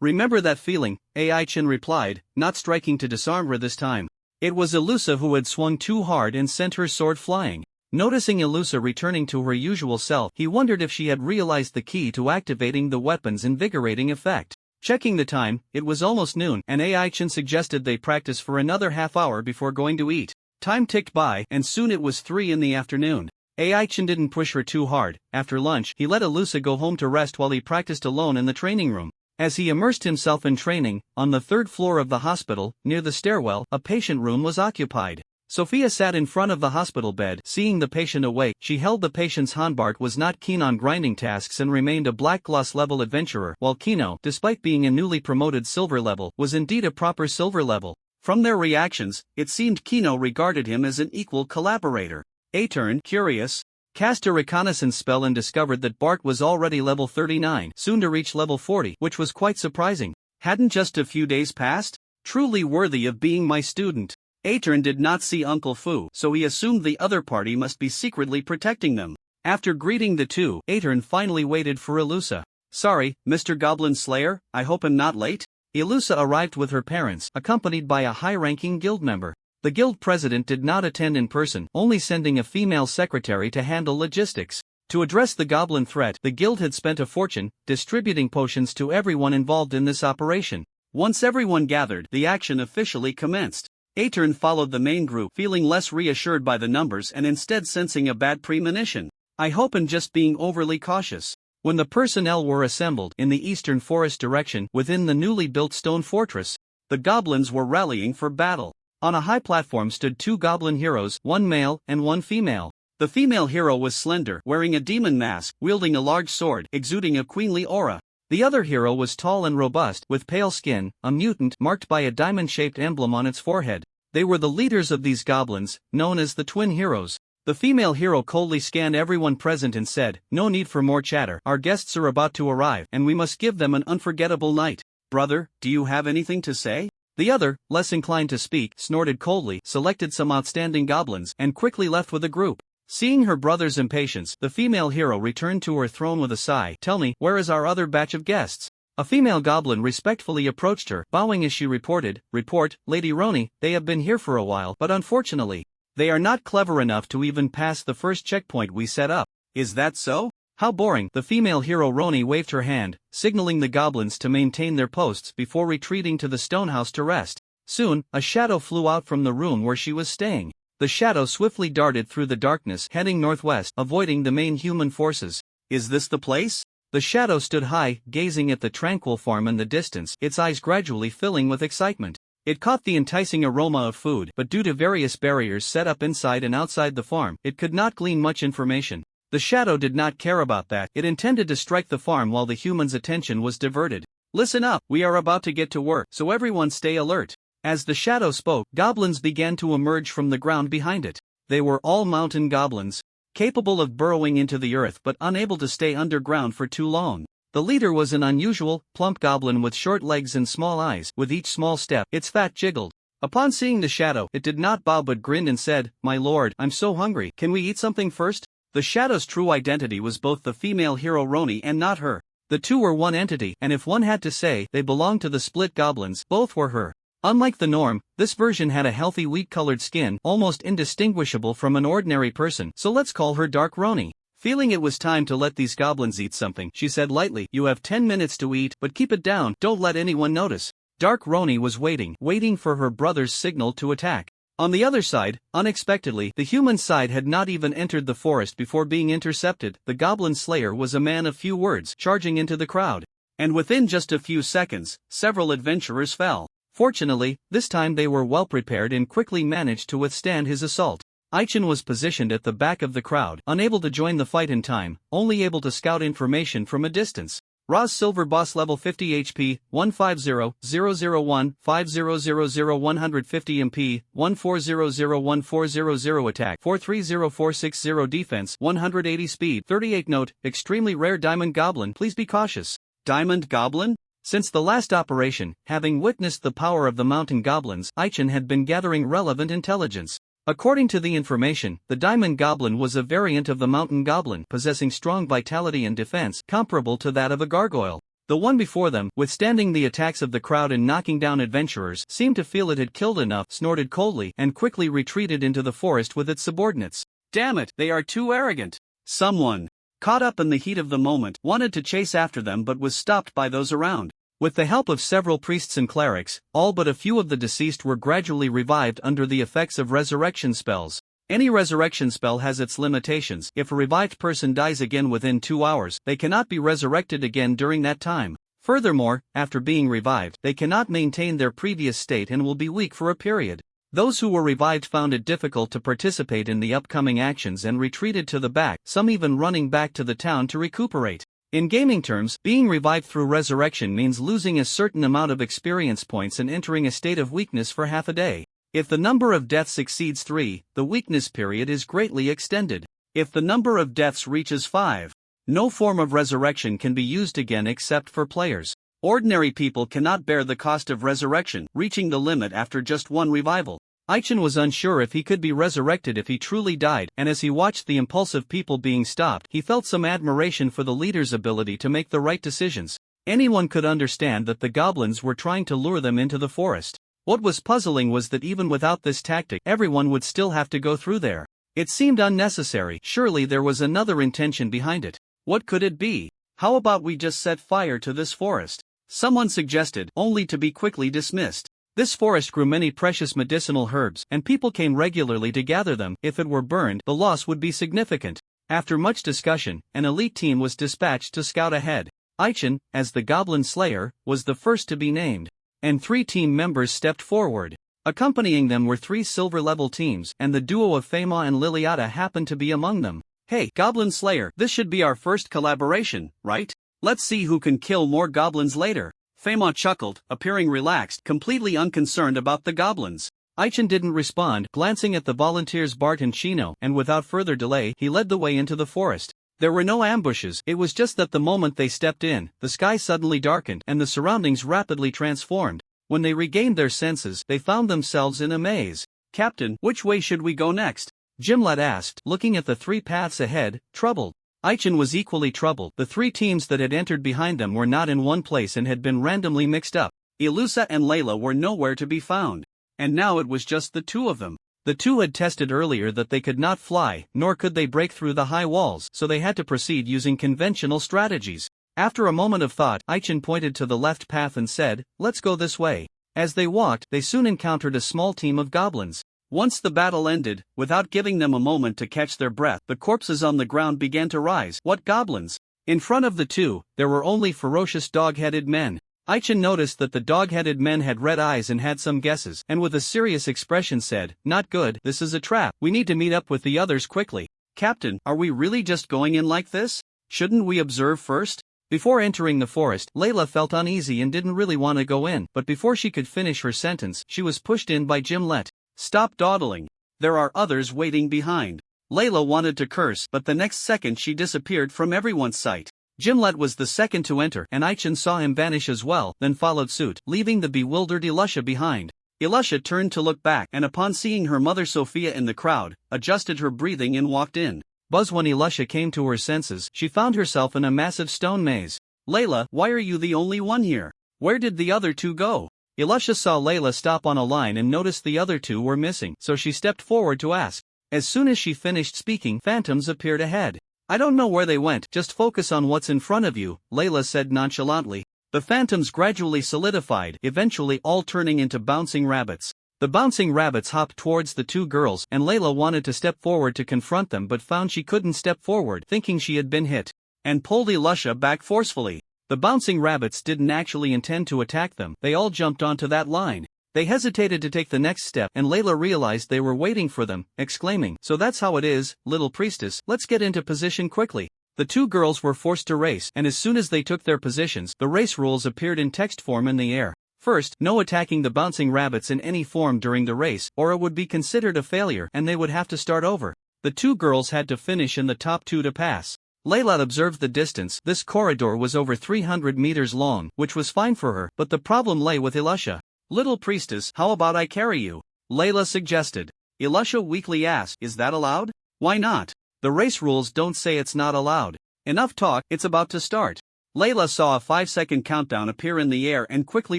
remember that feeling," Aichin replied, not striking to disarm her this time. It was Ilusa who had swung too hard and sent her sword flying. Noticing Ilusa returning to her usual self, he wondered if she had realized the key to activating the weapon's invigorating effect. Checking the time, it was almost noon, and Aichin suggested they practice for another half hour before going to eat. Time ticked by, and soon it was 3 in the afternoon. Aichin didn't push her too hard. After lunch, he let Ilusa go home to rest while he practiced alone in the training room. As he immersed himself in training, on the 3rd floor of the hospital, near the stairwell, a patient room was occupied. Sophia sat in front of the hospital bed. Seeing the patient awake, she held the patient's hand. Bart was not keen on grinding tasks and remained a black gloss level adventurer, while Kino, despite being a newly promoted silver level, was indeed a proper silver level. From their reactions, it seemed Kino regarded him as an equal collaborator. Aitern, curious, cast a reconnaissance spell and discovered that Bart was already level 39, soon to reach level 40, which was quite surprising. Hadn't just a few days passed? Truly worthy of being my student. Aitern did not see Uncle Fu, so he assumed the other party must be secretly protecting them. After greeting the two, Aitern finally waited for Ilusa. "Sorry, Mr. Goblin Slayer, I hope I'm not late?" Ilusa arrived with her parents, accompanied by a high-ranking guild member. The guild president did not attend in person, only sending a female secretary to handle logistics. To address the goblin threat, the guild had spent a fortune, distributing potions to everyone involved in this operation. Once everyone gathered, the action officially commenced. Aitern followed the main group, feeling less reassured by the numbers and instead sensing a bad premonition. "I hope I'm just being overly cautious." When the personnel were assembled in the eastern forest direction within the newly built stone fortress, the goblins were rallying for battle. On a high platform stood 2 goblin heroes, one male and one female. The female hero was slender, wearing a demon mask, wielding a large sword, exuding a queenly aura. The other hero was tall and robust, with pale skin, a mutant marked by a diamond-shaped emblem on its forehead. They were the leaders of these goblins, known as the Twin Heroes. The female hero coldly scanned everyone present and said, "No need for more chatter, our guests are about to arrive, and we must give them an unforgettable night. Brother, do you have anything to say?" The other, less inclined to speak, snorted coldly, selected some outstanding goblins, and quickly left with the group. Seeing her brother's impatience, the female hero returned to her throne with a sigh. "Tell me, where is our other batch of guests?" A female goblin respectfully approached her, bowing as she reported, "Report, Lady Roni, they have been here for a while, but unfortunately, they are not clever enough to even pass the first checkpoint we set up." "Is that so? How boring." The female hero Roni waved her hand, signaling the goblins to maintain their posts before retreating to the stone house to rest. Soon, a shadow flew out from the room where she was staying. The shadow swiftly darted through the darkness, heading northwest, avoiding the main human forces. "Is this the place?" The shadow stood high, gazing at the tranquil farm in the distance, its eyes gradually filling with excitement. It caught the enticing aroma of food, but due to various barriers set up inside and outside the farm, it could not glean much information. The shadow did not care about that. It intended to strike the farm while the human's attention was diverted. "Listen up, we are about to get to work, so everyone stay alert." As the shadow spoke, goblins began to emerge from the ground behind it. They were all mountain goblins, capable of burrowing into the earth but unable to stay underground for too long. The leader was an unusual, plump goblin with short legs and small eyes. With each small step, its fat jiggled. Upon seeing the shadow, it did not bow but grinned and said, "My lord, I'm so hungry, can we eat something first?" The shadow's true identity was both the female hero Roni and not her. The two were one entity, and if one had to say they belonged to the split goblins, both were her. Unlike the norm, this version had a healthy wheat-colored skin, almost indistinguishable from an ordinary person, so let's call her Dark Roni. Feeling it was time to let these goblins eat something, she said lightly, "You have 10 minutes to eat, but keep it down, don't let anyone notice." Dark Roni was waiting for her brother's signal to attack. On the other side, unexpectedly, the human side had not even entered the forest before being intercepted. The Goblin Slayer was a man of few words, charging into the crowd. And within just a few seconds, several adventurers fell. Fortunately, this time they were well prepared and quickly managed to withstand his assault. Aichin was positioned at the back of the crowd, unable to join the fight in time, only able to scout information from a distance. Ra's Silver Boss level 50 HP, 150001, 5000 MP, 14001400 attack, 430460 defense, 180 speed, 38 note, extremely rare Diamond Goblin. Please be cautious. Diamond Goblin? Since the last operation, having witnessed the power of the mountain goblins, Aichin had been gathering relevant intelligence. According to the information, the Diamond Goblin was a variant of the Mountain Goblin, possessing strong vitality and defense comparable to that of a gargoyle. The one before them, withstanding the attacks of the crowd and knocking down adventurers, seemed to feel it had killed enough, snorted coldly, and quickly retreated into the forest with its subordinates. Damn it, they are too arrogant. Someone, caught up in the heat of the moment, wanted to chase after them but was stopped by those around. With the help of several priests and clerics, all but a few of the deceased were gradually revived under the effects of resurrection spells. Any resurrection spell has its limitations. If a revived person dies again within 2 hours, they cannot be resurrected again during that time. Furthermore, after being revived, they cannot maintain their previous state and will be weak for a period. Those who were revived found it difficult to participate in the upcoming actions and retreated to the back, some even running back to the town to recuperate. In gaming terms, being revived through resurrection means losing a certain amount of experience points and entering a state of weakness for half a day. If the number of deaths exceeds 3, the weakness period is greatly extended. If the number of deaths reaches 5, no form of resurrection can be used again except for players. Ordinary people cannot bear the cost of resurrection, reaching the limit after just one revival. Aichin was unsure if he could be resurrected if he truly died, and as he watched the impulsive people being stopped, he felt some admiration for the leader's ability to make the right decisions. Anyone could understand that the goblins were trying to lure them into the forest. What was puzzling was that even without this tactic, everyone would still have to go through there. It seemed unnecessary. Surely there was another intention behind it. What could it be? How about we just set fire to this forest? Someone suggested, only to be quickly dismissed. This forest grew many precious medicinal herbs, and people came regularly to gather them. If it were burned, the loss would be significant. After much discussion, an elite team was dispatched to scout ahead. Aichin, as the Goblin Slayer, was the first to be named, and 3 team members stepped forward. Accompanying them were 3 silver-level teams, and the duo of Fema and Liliata happened to be among them. Hey, Goblin Slayer, this should be our first collaboration, right? Let's see who can kill more goblins later. Fema chuckled, appearing relaxed, completely unconcerned about the goblins. Aichin didn't respond, glancing at the volunteers Bart and Chino, and without further delay, he led the way into the forest. There were no ambushes, it was just that the moment they stepped in, the sky suddenly darkened, and the surroundings rapidly transformed. When they regained their senses, they found themselves in a maze. Captain, which way should we go next? Gimlet asked, looking at the 3 paths ahead, troubled. Aichin was equally troubled. The 3 teams that had entered behind them were not in one place and had been randomly mixed up. Ilusa and Layla were nowhere to be found. And now it was just the 2 of them. The 2 had tested earlier that they could not fly, nor could they break through the high walls, so they had to proceed using conventional strategies. After a moment of thought, Aichin pointed to the left path and said, "Let's go this way." As they walked, they soon encountered a small team of goblins. Once the battle ended, without giving them a moment to catch their breath, the corpses on the ground began to rise. What goblins? In front of the 2, there were only ferocious dog-headed men. Aichin noticed that the dog-headed men had red eyes and had some guesses, and with a serious expression said, "Not good, this is a trap, we need to meet up with the others quickly." "Captain, are we really just going in like this? Shouldn't we observe first?" Before entering the forest, Layla felt uneasy and didn't really want to go in, but before she could finish her sentence, she was pushed in by Gimlet. "Stop dawdling. There are others waiting behind." Layla wanted to curse, but the next second she disappeared from everyone's sight. Gimlet was the second to enter, and Aichin saw him vanish as well, then followed suit, leaving the bewildered Ilusha behind. Ilusha turned to look back, and upon seeing her mother Sophia in the crowd, adjusted her breathing and walked in. When Ilusha came to her senses, she found herself in a massive stone maze. "Layla, why are you the only one here? Where did the other 2 go?" Ilusha saw Layla stop on a line and noticed the other 2 were missing, so she stepped forward to ask. As soon as she finished speaking, phantoms appeared ahead. "I don't know where they went, just focus on what's in front of you," Layla said nonchalantly. The phantoms gradually solidified, eventually all turning into bouncing rabbits. The bouncing rabbits hopped towards the two girls, and Layla wanted to step forward to confront them but found she couldn't step forward, thinking she had been hit, and pulled Elisha back forcefully. The bouncing rabbits didn't actually intend to attack them, they all jumped onto that line. They hesitated to take the next step, and Layla realized they were waiting for them, exclaiming, "So that's how it is, little priestess, let's get into position quickly." The two girls were forced to race, and as soon as they took their positions, the race rules appeared in text form in the air. First, no attacking the bouncing rabbits in any form during the race, or it would be considered a failure and they would have to start over. The two girls had to finish in the top two to pass. Layla observed the distance. This corridor was over 300 meters long, which was fine for her, but the problem lay with Elisha. "Little priestess, how about I carry you?" Layla suggested. Elisha weakly asked, "Is that allowed?" "Why not? The race rules don't say it's not allowed." "Enough talk, it's about to start." Layla saw a 5-second countdown appear in the air and quickly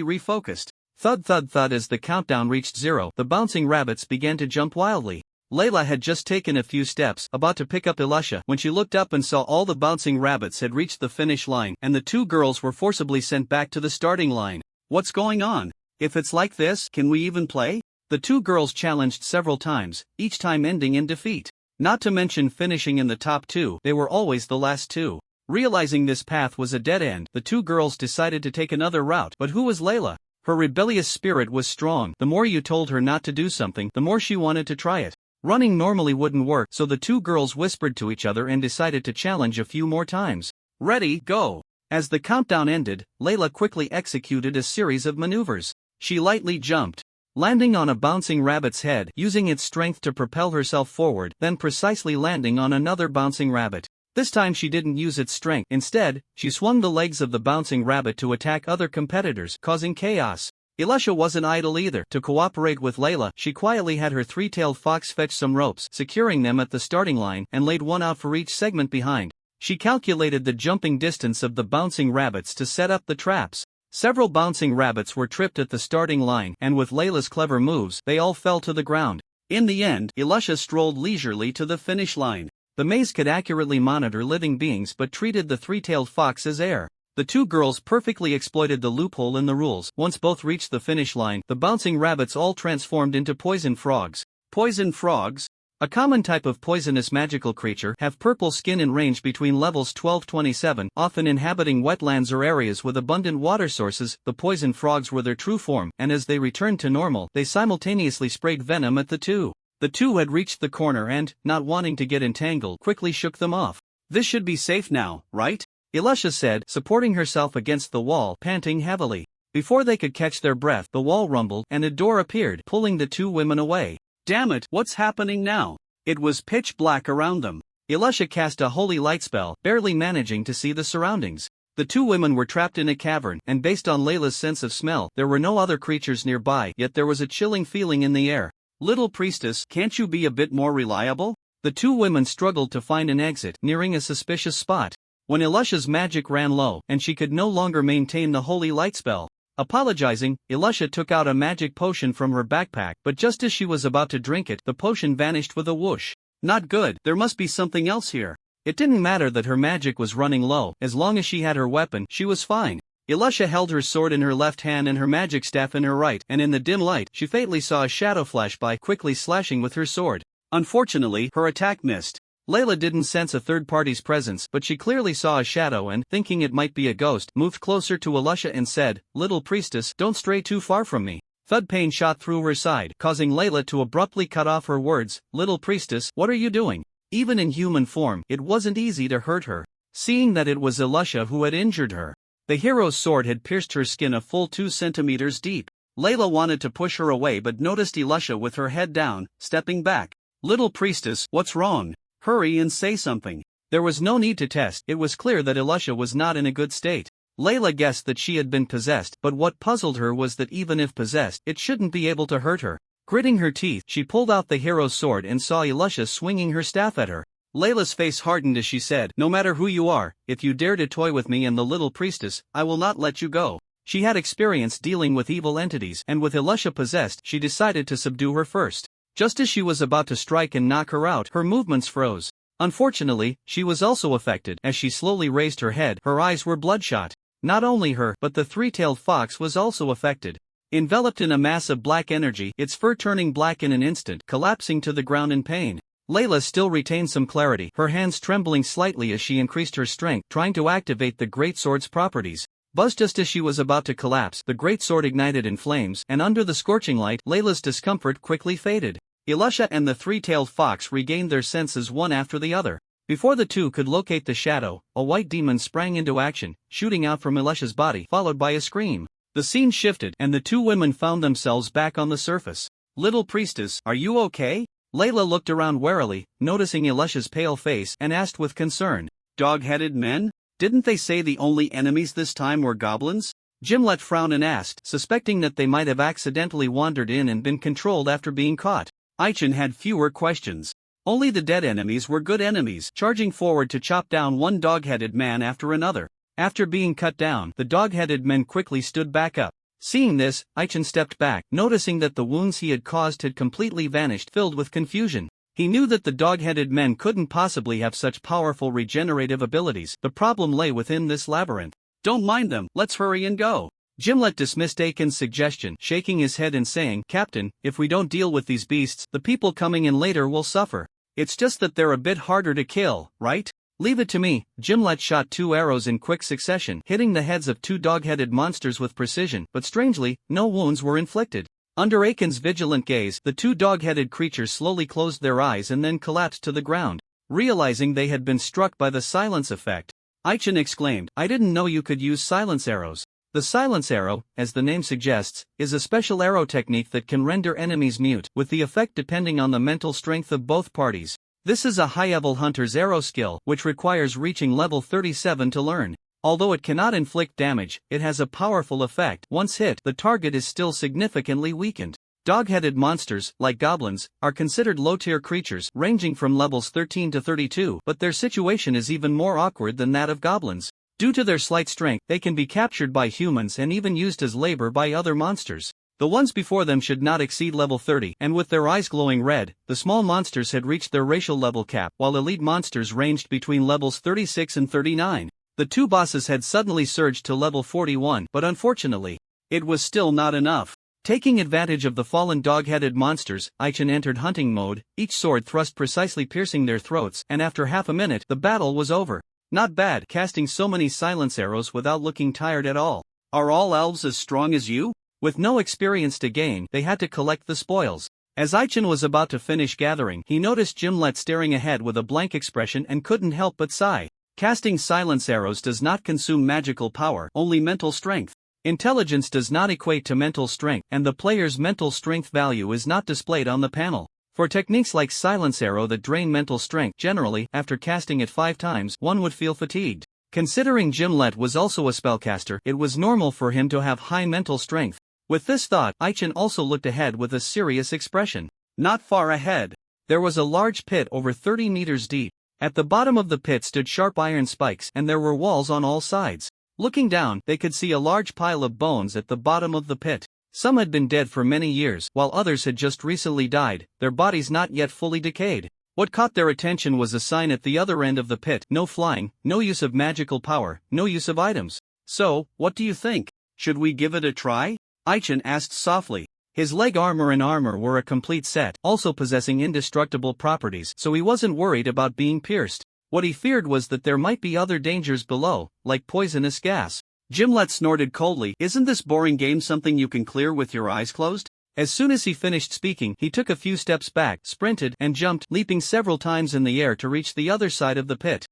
refocused. Thud thud thud. As the countdown reached 0, the bouncing rabbits began to jump wildly. Layla had just taken a few steps, about to pick up Elisha, when she looked up and saw all the bouncing rabbits had reached the finish line, and the two girls were forcibly sent back to the starting line. "What's going on? If it's like this, can we even play?" The two girls challenged several times, each time ending in defeat. Not to mention finishing in the top two, they were always the last two. Realizing this path was a dead end, the two girls decided to take another route. But who was Layla? Her rebellious spirit was strong. The more you told her not to do something, the more she wanted to try it. Running normally wouldn't work, so the two girls whispered to each other and decided to challenge a few more times. "Ready, go!" As the countdown ended, Layla quickly executed a series of maneuvers. She lightly jumped, landing on a bouncing rabbit's head, using its strength to propel herself forward, then precisely landing on another bouncing rabbit. This time she didn't use its strength. Instead, she swung the legs of the bouncing rabbit to attack other competitors, causing chaos. Elisha wasn't idle either. To cooperate with Layla, she quietly had her three-tailed fox fetch some ropes, securing them at the starting line, and laid one out for each segment behind. She calculated the jumping distance of the bouncing rabbits to set up the traps. Several bouncing rabbits were tripped at the starting line, and with Layla's clever moves, they all fell to the ground. In the end, Elisha strolled leisurely to the finish line. The maze could accurately monitor living beings but treated the three-tailed fox as air. The two girls perfectly exploited the loophole in the rules. Once both reached the finish line, the bouncing rabbits all transformed into poison frogs. Poison frogs, a common type of poisonous magical creature, have purple skin and range between levels 12-27, often inhabiting wetlands or areas with abundant water sources. The poison frogs were their true form, and as they returned to normal, they simultaneously sprayed venom at the two. The two had reached the corner and, not wanting to get entangled, quickly shook them off. "This should be safe now, right?" Elisha said, supporting herself against the wall, panting heavily. Before they could catch their breath, the wall rumbled and a door appeared, pulling the two women away. "Damn it, what's happening now?" It was pitch black around them. Elisha cast a holy light spell, barely managing to see the surroundings. The two women were trapped in a cavern, and based on Layla's sense of smell, there were no other creatures nearby, yet there was a chilling feeling in the air. "Little priestess, can't you be a bit more reliable?" The two women struggled to find an exit, nearing a suspicious spot. When Elisha's magic ran low, and she could no longer maintain the holy light spell. Apologizing, Elisha took out a magic potion from her backpack, but just as she was about to drink it, the potion vanished with a whoosh. Not good, there must be something else here. It didn't matter that her magic was running low, as long as she had her weapon, she was fine. Elisha held her sword in her left hand and her magic staff in her right, and in the dim light, she faintly saw a shadow flash by, quickly slashing with her sword. Unfortunately, her attack missed. Layla didn't sense a third party's presence, but she clearly saw a shadow and, thinking it might be a ghost, moved closer to Elisha and said, "Little priestess, don't stray too far from me." Thud pain shot through her side, causing Layla to abruptly cut off her words. "Little priestess, what are you doing?" Even in human form, it wasn't easy to hurt her. Seeing that it was Elisha who had injured her. The hero's sword had pierced her skin a full 2 centimeters deep. Layla wanted to push her away but noticed Elisha with her head down, stepping back. "Little priestess, what's wrong? Hurry and say something." There was no need to test, it was clear that Elisha was not in a good state. Layla guessed that she had been possessed, but what puzzled her was that even if possessed, it shouldn't be able to hurt her. Gritting her teeth, she pulled out the hero's sword and saw Elisha swinging her staff at her. Layla's face hardened as she said, "No matter who you are, if you dare to toy with me and the little priestess, I will not let you go." She had experience dealing with evil entities, and with Elisha possessed, she decided to subdue her first. Just as she was about to strike and knock her out, her movements froze. Unfortunately, she was also affected. As she slowly raised her head, her eyes were bloodshot. Not only her, but the three-tailed fox was also affected. Enveloped in a mass of black energy, its fur turning black in an instant, collapsing to the ground in pain. Layla still retained some clarity, her hands trembling slightly as she increased her strength, trying to activate the greatsword's properties. Buzz, just as she was about to collapse, the greatsword ignited in flames, and under the scorching light, Layla's discomfort quickly faded. Elisha and the three-tailed fox regained their senses one after the other. Before the two could locate the shadow, a white demon sprang into action, shooting out from Elisha's body, followed by a scream. The scene shifted, and the two women found themselves back on the surface. "Little priestess, are you okay?" Layla looked around warily, noticing Elisha's pale face, and asked with concern, "Dog-headed men? Didn't they say the only enemies this time were goblins?" Gimlet frowned and asked, suspecting that they might have accidentally wandered in and been controlled after being caught. Aichen had fewer questions. Only the dead enemies were good enemies, charging forward to chop down one dog-headed man after another. After being cut down, the dog-headed men quickly stood back up. Seeing this, Aichen stepped back, noticing that the wounds he had caused had completely vanished, filled with confusion. He knew that the dog-headed men couldn't possibly have such powerful regenerative abilities. The problem lay within this labyrinth. "Don't mind them, let's hurry and go." Gimlet dismissed Aiken's suggestion, shaking his head and saying, "Captain, if we don't deal with these beasts, the people coming in later will suffer. It's just that they're a bit harder to kill, right? Leave it to me." Gimlet shot 2 arrows in quick succession, hitting the heads of 2 dog-headed monsters with precision, but strangely, no wounds were inflicted. Under Aiken's vigilant gaze, the 2 dog-headed creatures slowly closed their eyes and then collapsed to the ground. Realizing they had been struck by the silence effect, Aichen exclaimed, "I didn't know you could use silence arrows." The silence arrow, as the name suggests, is a special arrow technique that can render enemies mute, with the effect depending on the mental strength of both parties. This is a high-level hunter's arrow skill, which requires reaching level 37 to learn. Although it cannot inflict damage, it has a powerful effect. Once hit, the target is still significantly weakened. Dog-headed monsters, like goblins, are considered low-tier creatures, ranging from levels 13 to 32, but their situation is even more awkward than that of goblins. Due to their slight strength, they can be captured by humans and even used as labor by other monsters. The ones before them should not exceed level 30, and with their eyes glowing red, the small monsters had reached their racial level cap, while elite monsters ranged between levels 36 and 39. The 2 bosses had suddenly surged to level 41, but unfortunately, it was still not enough. Taking advantage of the fallen dog-headed monsters, Aichen entered hunting mode, each sword thrust precisely piercing their throats, and after half a minute, the battle was over. Not bad, casting so many silence arrows without looking tired at all. "Are all elves as strong as you?" With no experience to gain, they had to collect the spoils. As Aichen was about to finish gathering, he noticed Gimlet staring ahead with a blank expression and couldn't help but sigh. Casting silence arrows does not consume magical power, only mental strength. Intelligence does not equate to mental strength, and the player's mental strength value is not displayed on the panel. For techniques like silence arrow that drain mental strength, generally, after casting it 5 times, one would feel fatigued. Considering Gimlet was also a spellcaster, it was normal for him to have high mental strength. With this thought, Aichen also looked ahead with a serious expression. Not far ahead, there was a large pit over 30 meters deep. At the bottom of the pit stood sharp iron spikes, and there were walls on all sides. Looking down, they could see a large pile of bones at the bottom of the pit. Some had been dead for many years, while others had just recently died, their bodies not yet fully decayed. What caught their attention was a sign at the other end of the pit: no flying, no use of magical power, no use of items. "So, what do you think? Should we give it a try?" Aichen asked softly. His leg armor and armor were a complete set, also possessing indestructible properties, so he wasn't worried about being pierced. What he feared was that there might be other dangers below, like poisonous gas. Gimlet snorted coldly. "Isn't this boring game something you can clear with your eyes closed?" As soon as he finished speaking, he took a few steps back, sprinted, and jumped, leaping several times in the air to reach the other side of the pit.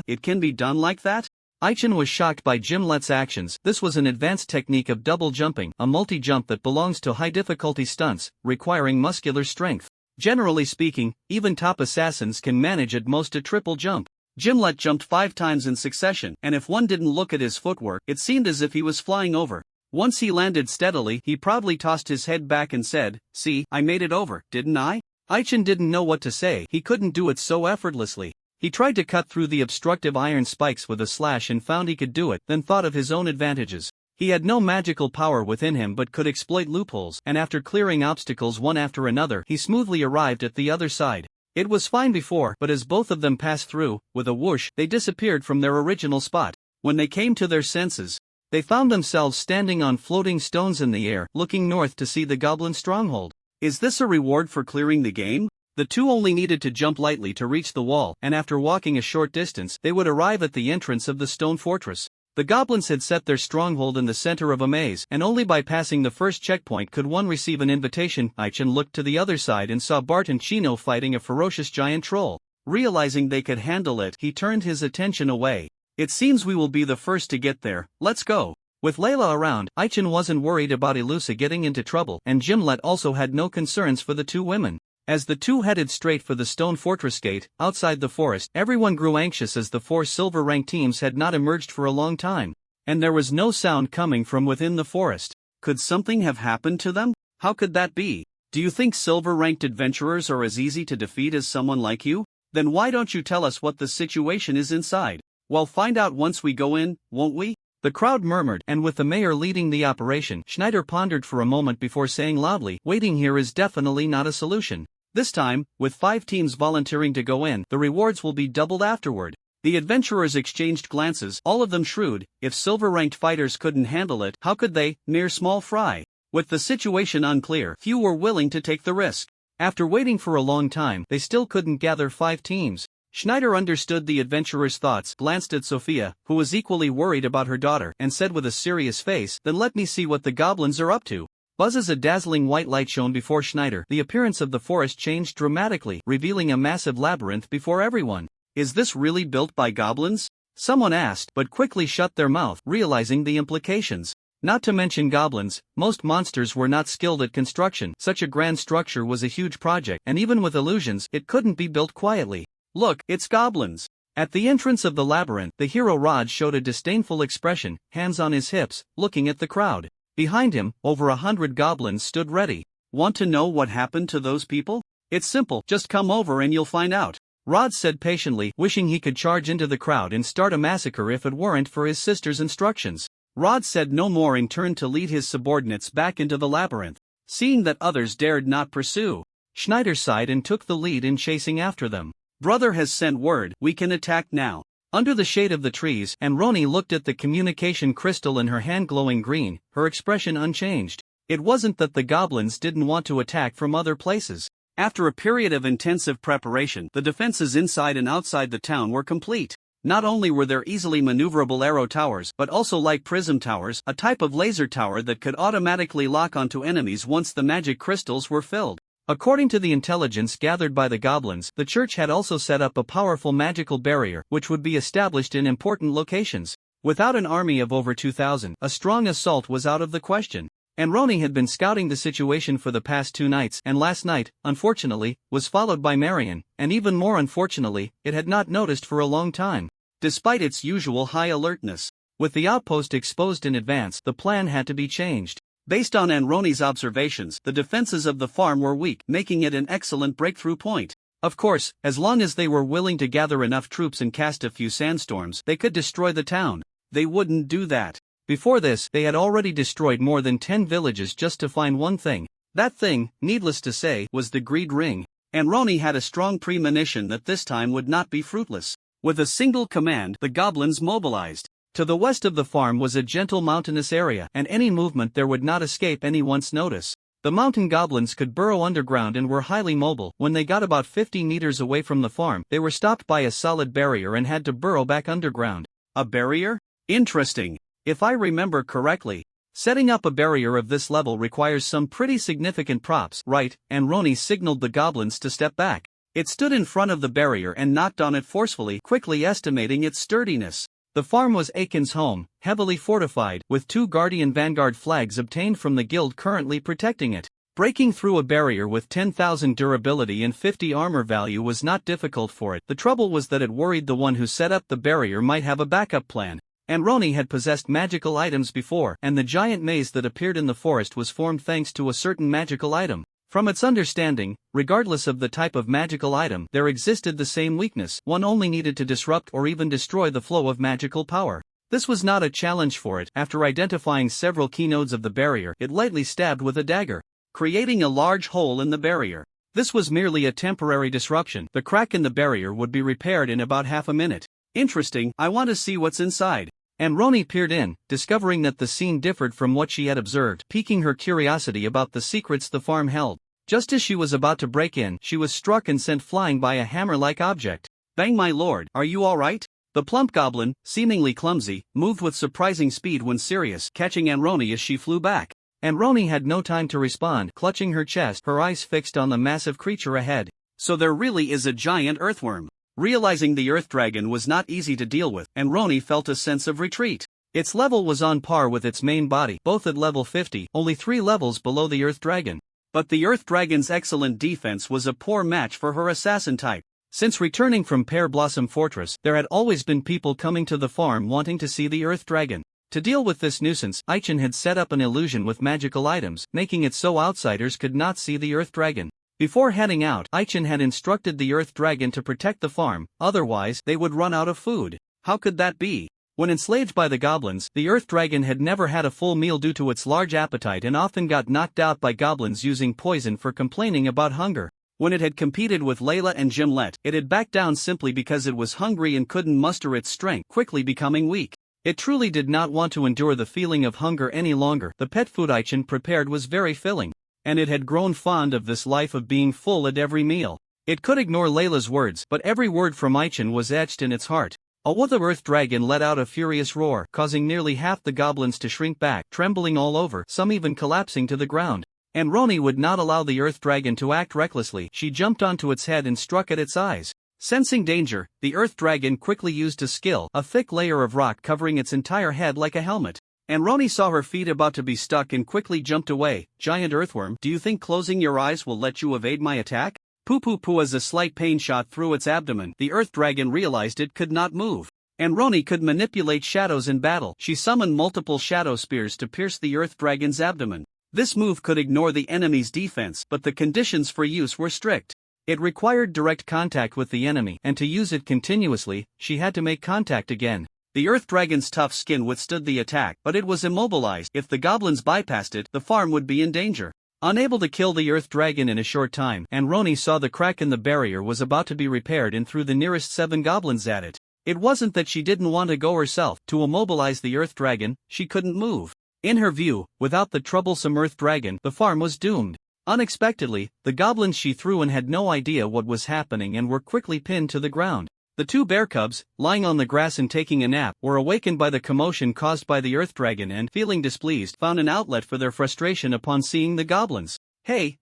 It can be done like that?" Aichen was shocked by Gimlet's actions. This was an advanced technique of double jumping, a multi-jump that belongs to high-difficulty stunts, requiring muscular strength. Generally speaking, even top assassins can manage at most a triple jump. Gimlet jumped 5 times in succession, and if one didn't look at his footwork, it seemed as if he was flying over. Once he landed steadily, he proudly tossed his head back and said, "See, I made it over, didn't I?" Aichen didn't know what to say. He couldn't do it so effortlessly. He tried to cut through the obstructive iron spikes with a slash and found he could do it, then thought of his own advantages. He had no magical power within him but could exploit loopholes, and after clearing obstacles one after another, he smoothly arrived at the other side. It was fine before, but as both of them passed through, with a whoosh, they disappeared from their original spot. When they came to their senses, They found themselves standing on floating stones in the air, looking north to see the goblin stronghold. Is this a reward for clearing the game? The two only needed to jump lightly to reach the wall, and after walking a short distance, they would arrive at the entrance of the stone fortress. The goblins had set their stronghold in the center of a maze, and only by passing the first checkpoint could one receive an invitation. Aichin looked to the other side and saw Bart and Chino fighting a ferocious giant troll. Realizing they could handle it, he turned his attention away. It seems we will be the first to get there, let's go. With Layla around, Aichin wasn't worried about Elusa getting into trouble, and Gimlet also had no concerns for the two women. As the two headed straight for the stone fortress gate, outside the forest, everyone grew anxious as the four silver-ranked teams had not emerged for a long time. And there was no sound coming from within the forest. Could something have happened to them? How could that be? Do you think silver-ranked adventurers are as easy to defeat as someone like you? Then why don't you tell us what the situation is inside? We'll find out once we go in, won't we? The crowd murmured, and with the mayor leading the operation, Schneider pondered for a moment before saying loudly, "Waiting here is definitely not a solution. This time, with 5 teams volunteering to go in, the rewards will be doubled afterward." The adventurers exchanged glances, all of them shrewd. If silver-ranked fighters couldn't handle it, how could they, mere small fry? With the situation unclear, few were willing to take the risk. After waiting for a long time, they still couldn't gather 5 teams. Schneider understood the adventurers' thoughts, glanced at Sophia, who was equally worried about her daughter, and said with a serious face, "Then let me see what the goblins are up to." Buzz as a dazzling white light shone before Schneider, the appearance of the forest changed dramatically, revealing a massive labyrinth before everyone. "Is this really built by goblins?" someone asked, but quickly shut their mouth, realizing the implications. Not to mention goblins, most monsters were not skilled at construction. Such a grand structure was a huge project, and even with illusions, it couldn't be built quietly. "Look, it's goblins." At the entrance of the labyrinth, the hero Rod showed a disdainful expression, hands on his hips, looking at the crowd. Behind him, over 100 goblins stood ready. "Want to know what happened to those people? It's simple, just come over and you'll find out," Rod said patiently, wishing he could charge into the crowd and start a massacre if it weren't for his sister's instructions. Rod said no more and turned to lead his subordinates back into the labyrinth. Seeing that others dared not pursue, Schneider sighed and took the lead in chasing after them. "Brother has sent word, we can attack now." Under the shade of the trees, and Roni looked at the communication crystal in her hand glowing green, her expression unchanged. It wasn't that the goblins didn't want to attack from other places. After a period of intensive preparation, the defenses inside and outside the town were complete. Not only were there easily maneuverable arrow towers, but also light prism towers, a type of laser tower that could automatically lock onto enemies once the magic crystals were filled. According to the intelligence gathered by the goblins, the church had also set up a powerful magical barrier, which would be established in important locations. Without an army of over 2,000, a strong assault was out of the question. And Roni had been scouting the situation for the past 2 nights, and last night, unfortunately, was followed by Marion, and even more unfortunately, it had not noticed for a long time. Despite its usual high alertness, with the outpost exposed in advance, the plan had to be changed. Based on Roni's observations, the defenses of the farm were weak, making it an excellent breakthrough point. Of course, as long as they were willing to gather enough troops and cast a few sandstorms, they could destroy the town. They wouldn't do that. Before this, they had already destroyed more than 10 villages just to find one thing. That thing, needless to say, was the Greed Ring. And Roni had a strong premonition that this time would not be fruitless. With a single command, the goblins mobilized. To the west of the farm was a gentle mountainous area, and any movement there would not escape anyone's notice. The mountain goblins could burrow underground and were highly mobile. When they got about 50 meters away from the farm, they were stopped by a solid barrier and had to burrow back underground. A barrier? Interesting. If I remember correctly, setting up a barrier of this level requires some pretty significant props, right? And Roni signaled the goblins to step back. It stood in front of the barrier and knocked on it forcefully, quickly estimating its sturdiness. The farm was Aiken's home, heavily fortified, with 2 Guardian Vanguard flags obtained from the guild currently protecting it. Breaking through a barrier with 10,000 durability and 50 armor value was not difficult for it. The trouble was that it worried the one who set up the barrier might have a backup plan. And Roni had possessed magical items before, and the giant maze that appeared in the forest was formed thanks to a certain magical item. From its understanding, regardless of the type of magical item, there existed the same weakness. One only needed to disrupt or even destroy the flow of magical power. This was not a challenge for it. After identifying several key nodes of the barrier, it lightly stabbed with a dagger, creating a large hole in the barrier. This was merely a temporary disruption. The crack in the barrier would be repaired in about half a minute. Interesting, I want to see what's inside. And Roni peered in, discovering that the scene differed from what she had observed, piquing her curiosity about the secrets the farm held. Just as she was about to break in, she was struck and sent flying by a hammer-like object. Bang, my lord, are you alright? The plump goblin, seemingly clumsy, moved with surprising speed when serious, catching Anroni as she flew back. Anroni had no time to respond, clutching her chest, her eyes fixed on the massive creature ahead. So there really is a giant earthworm. Realizing the earth dragon was not easy to deal with, Anroni felt a sense of retreat. Its level was on par with its main body, both at level 50, only 3 levels below the earth dragon. But the earth dragon's excellent defense was a poor match for her assassin type. Since returning from Pear Blossom Fortress, there had always been people coming to the farm wanting to see the earth dragon. To deal with this nuisance, Aichen had set up an illusion with magical items, making it so outsiders could not see the earth dragon. Before heading out, Aichen had instructed the earth dragon to protect the farm, otherwise they would run out of food. How could that be? When enslaved by the goblins, the earth dragon had never had a full meal due to its large appetite and often got knocked out by goblins using poison for complaining about hunger. When it had competed with Layla and Gimlet, it had backed down simply because it was hungry and couldn't muster its strength, quickly becoming weak. It truly did not want to endure the feeling of hunger any longer. The pet food Aichen prepared was very filling, and it had grown fond of this life of being full at every meal. It could ignore Layla's words, but every word from Aichen was etched in its heart. The earth dragon let out a furious roar, causing nearly half the goblins to shrink back, trembling all over, some even collapsing to the ground. And Roni would not allow the earth dragon to act recklessly. She jumped onto its head and struck at its eyes. Sensing danger, the earth dragon quickly used a skill, a thick layer of rock covering its entire head like a helmet. And Roni saw her feet about to be stuck and quickly jumped away. Giant earthworm, do you think closing your eyes will let you evade my attack? Poo-poo-poo. As a slight pain shot through its abdomen, the earth dragon realized it could not move. And Roni could manipulate shadows in battle. She summoned multiple shadow spears to pierce the earth dragon's abdomen. This move could ignore the enemy's defense, but the conditions for use were strict. It required direct contact with the enemy, and to use it continuously, she had to make contact again. The earth dragon's tough skin withstood the attack, but it was immobilized. If the goblins bypassed it, the farm would be in danger. Unable to kill the earth dragon in a short time, Anroni saw the crack in the barrier was about to be repaired and threw the nearest 7 goblins at it. It wasn't that she didn't want to go herself. To immobilize the earth dragon, she couldn't move. In her view, without the troublesome earth dragon, the farm was doomed. Unexpectedly, the goblins she threw in had no idea what was happening and were quickly pinned to the ground. The 2 bear cubs, lying on the grass and taking a nap, were awakened by the commotion caused by the earth dragon and, feeling displeased, found an outlet for their frustration upon seeing the goblins. Hey,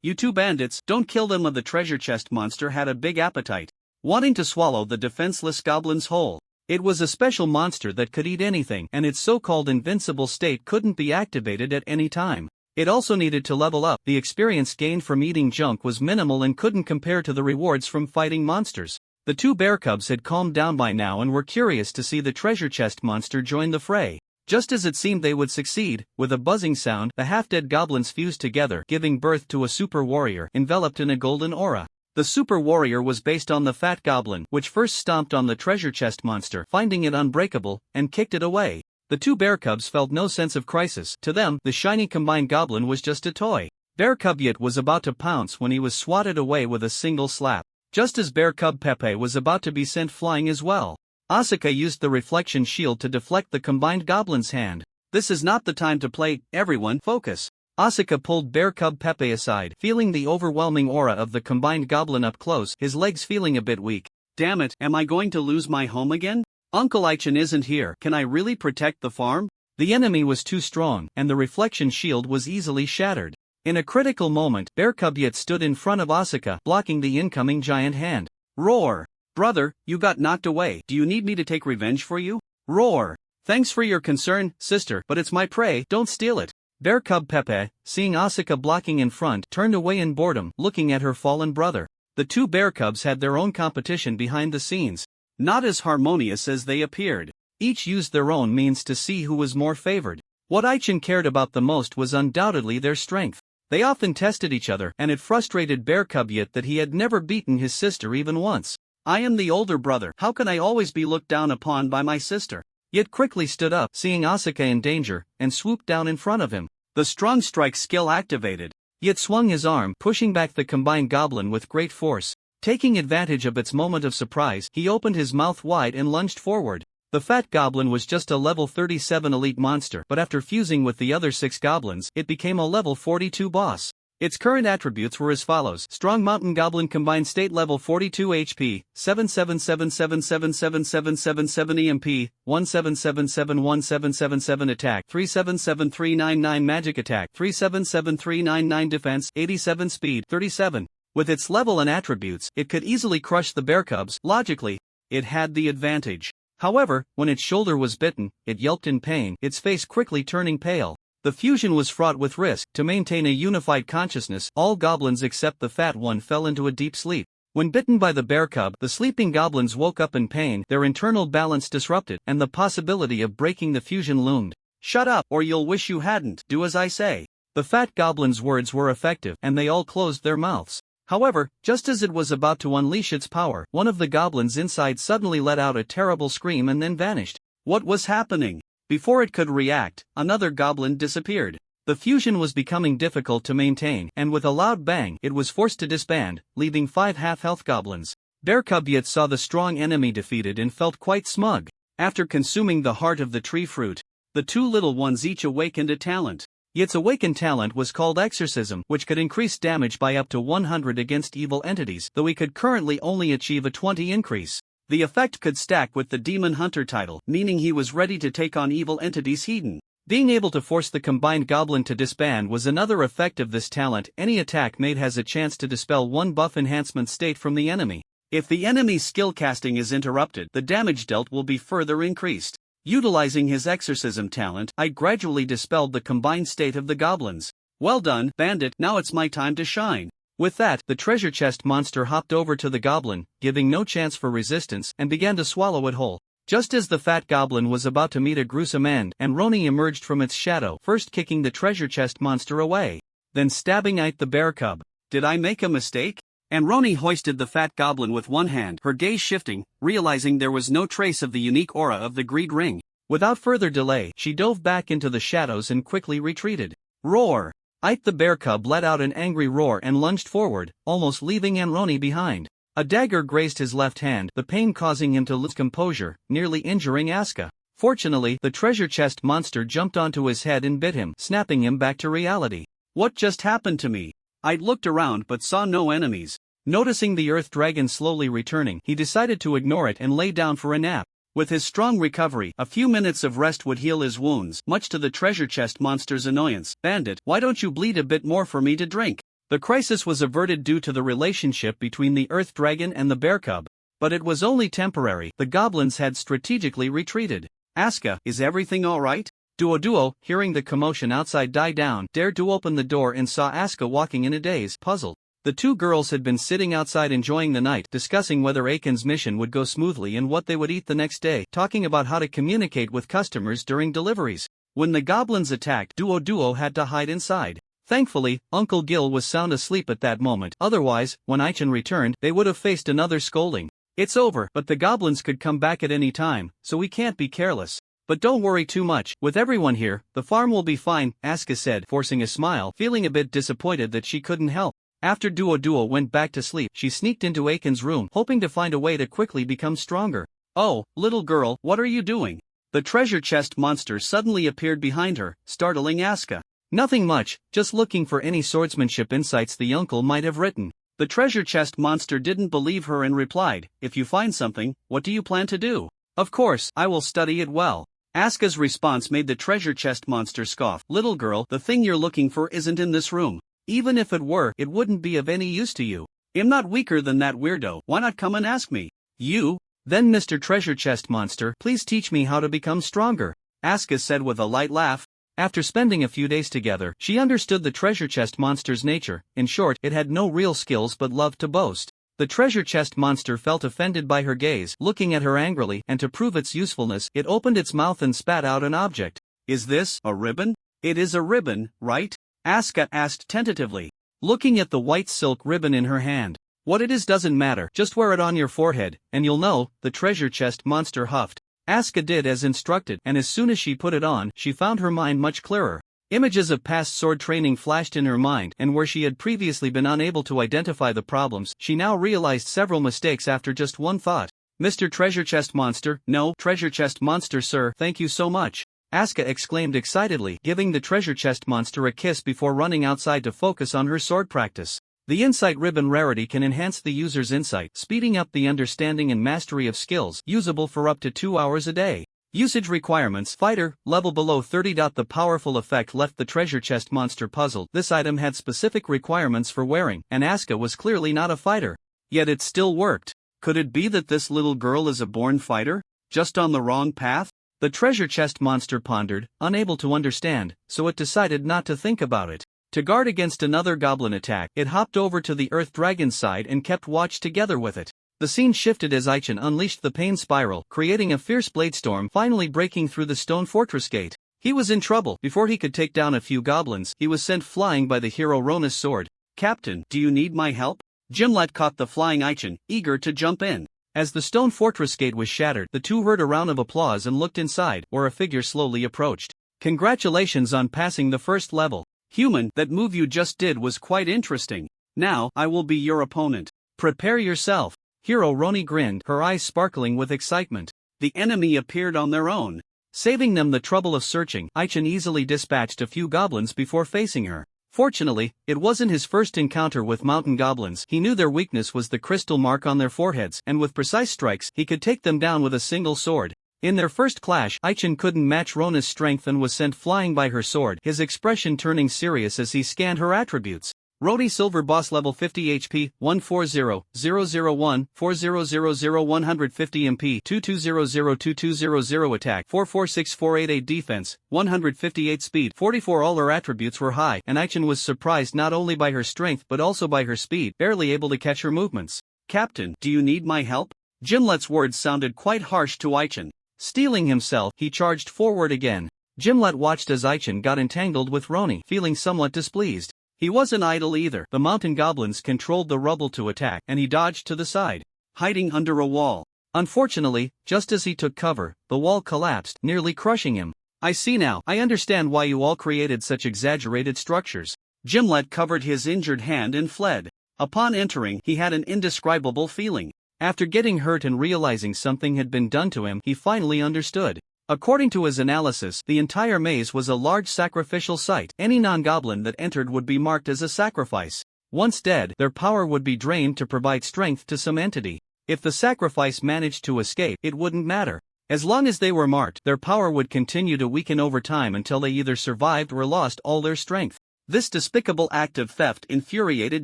you 2 bandits, don't kill them. The treasure chest monster had a big appetite, wanting to swallow the defenseless goblins whole. It was a special monster that could eat anything, and its so-called invincible state couldn't be activated at any time. It also needed to level up. The experience gained from eating junk was minimal and couldn't compare to the rewards from fighting monsters. The 2 bear cubs had calmed down by now and were curious to see the treasure chest monster join the fray. Just as it seemed they would succeed, with a buzzing sound, the half-dead goblins fused together, giving birth to a super warrior, enveloped in a golden aura. The super warrior was based on the fat goblin, which first stomped on the treasure chest monster, finding it unbreakable, and kicked it away. The 2 bear cubs felt no sense of crisis. To them, the shiny combined goblin was just a toy. Bear cub Yet was about to pounce when he was swatted away with a single slap. Just as bear cub Pepe was about to be sent flying as well, Asuka used the reflection shield to deflect the combined goblin's hand. This is not the time to play, everyone, focus. Asuka pulled bear cub Pepe aside, feeling the overwhelming aura of the combined goblin up close, his legs feeling a bit weak. Damn it, am I going to lose my home again? Uncle Aichen isn't here. Can I really protect the farm? The enemy was too strong, and the reflection shield was easily shattered. In a critical moment, Bear Cub Yet stood in front of Asuka, blocking the incoming giant hand. Roar! Brother, you got knocked away. Do you need me to take revenge for you? Roar! Thanks for your concern, sister, but it's my prey, don't steal it. Bear Cub Pepe, seeing Asuka blocking in front, turned away in boredom, looking at her fallen brother. The 2 bear cubs had their own competition behind the scenes, not as harmonious as they appeared. Each used their own means to see who was more favored. What Aichen cared about the most was undoubtedly their strength. They often tested each other, and it frustrated Bear Cub Yet that he had never beaten his sister even once. I am the older brother. How can I always be looked down upon by my sister? Yet quickly stood up, seeing Asuka in danger, and swooped down in front of him. The strong strike skill activated. Yet swung his arm, pushing back the combined goblin with great force. Taking advantage of its moment of surprise, he opened his mouth wide and lunged forward. The fat goblin was just a level 37 elite monster, but after fusing with the other 6 goblins, it became a level 42 boss. Its current attributes were as follows: Strong Mountain Goblin Combined State Level 42 HP, 7777777777 EMP, 17771777 Attack, 377399 Magic Attack, 377399 Defense, 87 Speed, 37. With its level and attributes, it could easily crush the bear cubs. Logically, it had the advantage. However, when its shoulder was bitten, it yelped in pain, its face quickly turning pale. The fusion was fraught with risk. To maintain a unified consciousness, all goblins except the fat one fell into a deep sleep. When bitten by the bear cub, the sleeping goblins woke up in pain, their internal balance disrupted, and the possibility of breaking the fusion loomed. Shut up, or you'll wish you hadn't. Do as I say. The fat goblin's words were effective, and they all closed their mouths. However, just as it was about to unleash its power, one of the goblins inside suddenly let out a terrible scream and then vanished. What was happening? Before it could react, another goblin disappeared. The fusion was becoming difficult to maintain, and with a loud bang, it was forced to disband, leaving 5 half-health goblins. Bear Cub yet saw the strong enemy defeated and felt quite smug. After consuming the heart of the tree fruit, the 2 little ones each awakened a talent. Yet's awakened talent was called Exorcism, which could increase damage by up to 100 against evil entities, though he could currently only achieve a 20 increase. The effect could stack with the Demon Hunter title, meaning he was ready to take on evil entities hidden. Being able to force the combined goblin to disband was another effect of this talent. Any attack made has a chance to dispel 1 buff enhancement state from the enemy. If the enemy's skill casting is interrupted, the damage dealt will be further increased. Utilizing his exorcism talent, I gradually dispelled the combined state of the goblins. Well done, bandit, now it's my time to shine. With that, the treasure chest monster hopped over to the goblin, giving no chance for resistance, and began to swallow it whole. Just as the fat goblin was about to meet a gruesome end, Anroni emerged from its shadow, first kicking the treasure chest monster away, then stabbing at the bear cub. Did I make a mistake? Anroni hoisted the fat goblin with one hand, her gaze shifting, realizing there was no trace of the unique aura of the greed ring. Without further delay, she dove back into the shadows and quickly retreated. Roar! Ike the bear cub let out an angry roar and lunged forward, almost leaving Anroni behind. A dagger grazed his left hand, the pain causing him to lose composure, nearly injuring Aska. Fortunately, the treasure chest monster jumped onto his head and bit him, snapping him back to reality. What just happened to me? I'd looked around but saw no enemies. Noticing the earth dragon slowly returning, he decided to ignore it and lay down for a nap. With his strong recovery, a few minutes of rest would heal his wounds, much to the treasure chest monster's annoyance. Bandit, why don't you bleed a bit more for me to drink? The crisis was averted due to the relationship between the earth dragon and the bear cub. But it was only temporary. The goblins had strategically retreated. Aska, is everything alright? Duo, hearing the commotion outside die down, dared to open the door and saw Aska walking in a daze, puzzled. The 2 girls had been sitting outside enjoying the night, discussing whether Aiken's mission would go smoothly and what they would eat the next day, talking about how to communicate with customers during deliveries. When the goblins attacked, Duo had to hide inside. Thankfully, Uncle Gil was sound asleep at that moment, otherwise, when Aichen returned, they would have faced another scolding. It's over, but the goblins could come back at any time, so we can't be careless. But don't worry too much, with everyone here, the farm will be fine, Aska said, forcing a smile, feeling a bit disappointed that she couldn't help. After Duo went back to sleep, she sneaked into Aiken's room, hoping to find a way to quickly become stronger. Oh, little girl, what are you doing? The treasure chest monster suddenly appeared behind her, startling Aska. Nothing much, just looking for any swordsmanship insights the uncle might have written. The treasure chest monster didn't believe her and replied, if you find something, what do you plan to do? Of course, I will study it well. Aska's response made the treasure chest monster scoff. Little girl, the thing you're looking for isn't in this room. Even if it were, it wouldn't be of any use to you. I'm not weaker than that weirdo, why not come and ask me? You? Then Mr. Treasure Chest Monster, please teach me how to become stronger, Aska said with a light laugh. After spending a few days together, she understood the treasure chest monster's nature. In short, it had no real skills but loved to boast. The treasure chest monster felt offended by her gaze, looking at her angrily, and to prove its usefulness, it opened its mouth and spat out an object. Is this a ribbon? It is a ribbon, right? Aska asked tentatively, looking at the white silk ribbon in her hand. What it is doesn't matter, just wear it on your forehead, and you'll know, the treasure chest monster huffed. Aska did as instructed, and as soon as she put it on, she found her mind much clearer. Images of past sword training flashed in her mind, and where she had previously been unable to identify the problems, she now realized several mistakes after just one thought. Mr. Treasure Chest Monster, no, Treasure Chest Monster sir, thank you so much. Asuka exclaimed excitedly, giving the treasure chest monster a kiss before running outside to focus on her sword practice. The Insight Ribbon rarity can enhance the user's insight, speeding up the understanding and mastery of skills, usable for up to 2 hours a day. Usage requirements: Fighter, level below 30. The powerful effect left the treasure chest monster puzzled. This item had specific requirements for wearing, and Asuka was clearly not a fighter. Yet it still worked. Could it be that this little girl is a born fighter? Just on the wrong path? The treasure chest monster pondered, unable to understand, so it decided not to think about it. To guard against another goblin attack, it hopped over to the earth dragon's side and kept watch together with it. The scene shifted as Aichin unleashed the pain spiral, creating a fierce bladestorm, finally breaking through the stone fortress gate. He was in trouble. Before he could take down a few goblins, he was sent flying by the hero Rona's sword. Captain, do you need my help? Gimlet caught the flying Aichin, eager to jump in. As the stone fortress gate was shattered, the two heard a round of applause and looked inside, where a figure slowly approached. Congratulations on passing the first level. Human, that move you just did was quite interesting. Now, I will be your opponent. Prepare yourself. Hero Roni grinned, her eyes sparkling with excitement. The enemy appeared on their own. Saving them the trouble of searching, Aichin easily dispatched a few goblins before facing her. Fortunately, it wasn't his first encounter with mountain goblins. He knew their weakness was the crystal mark on their foreheads, and with precise strikes, he could take them down with a single sword. In their first clash, Aichin couldn't match Rona's strength and was sent flying by her sword, his expression turning serious as he scanned her attributes. Rodi Silver Boss level 50 HP, 140001, 4000 150 MP, 2200 attack, 446488 defense, 158 speed, 44. All her attributes were high, and Aichin was surprised not only by her strength but also by her speed, barely able to catch her movements. Captain, do you need my help? Gimlet's words sounded quite harsh to Aichin. Steeling himself, he charged forward again. Gimlet watched as Aichin got entangled with Roni, feeling somewhat displeased. He wasn't idle either. The mountain goblins controlled the rubble to attack, and he dodged to the side, hiding under a wall. Unfortunately, just as he took cover, the wall collapsed, nearly crushing him. I see now. I understand why you all created such exaggerated structures. Gimlet covered his injured hand and fled. Upon entering, he had an indescribable feeling. After getting hurt and realizing something had been done to him, he finally understood. According to his analysis, the entire maze was a large sacrificial site. Any non-goblin that entered would be marked as a sacrifice. Once dead, their power would be drained to provide strength to some entity. If the sacrifice managed to escape, it wouldn't matter. As long as they were marked, their power would continue to weaken over time until they either survived or lost all their strength. This despicable act of theft infuriated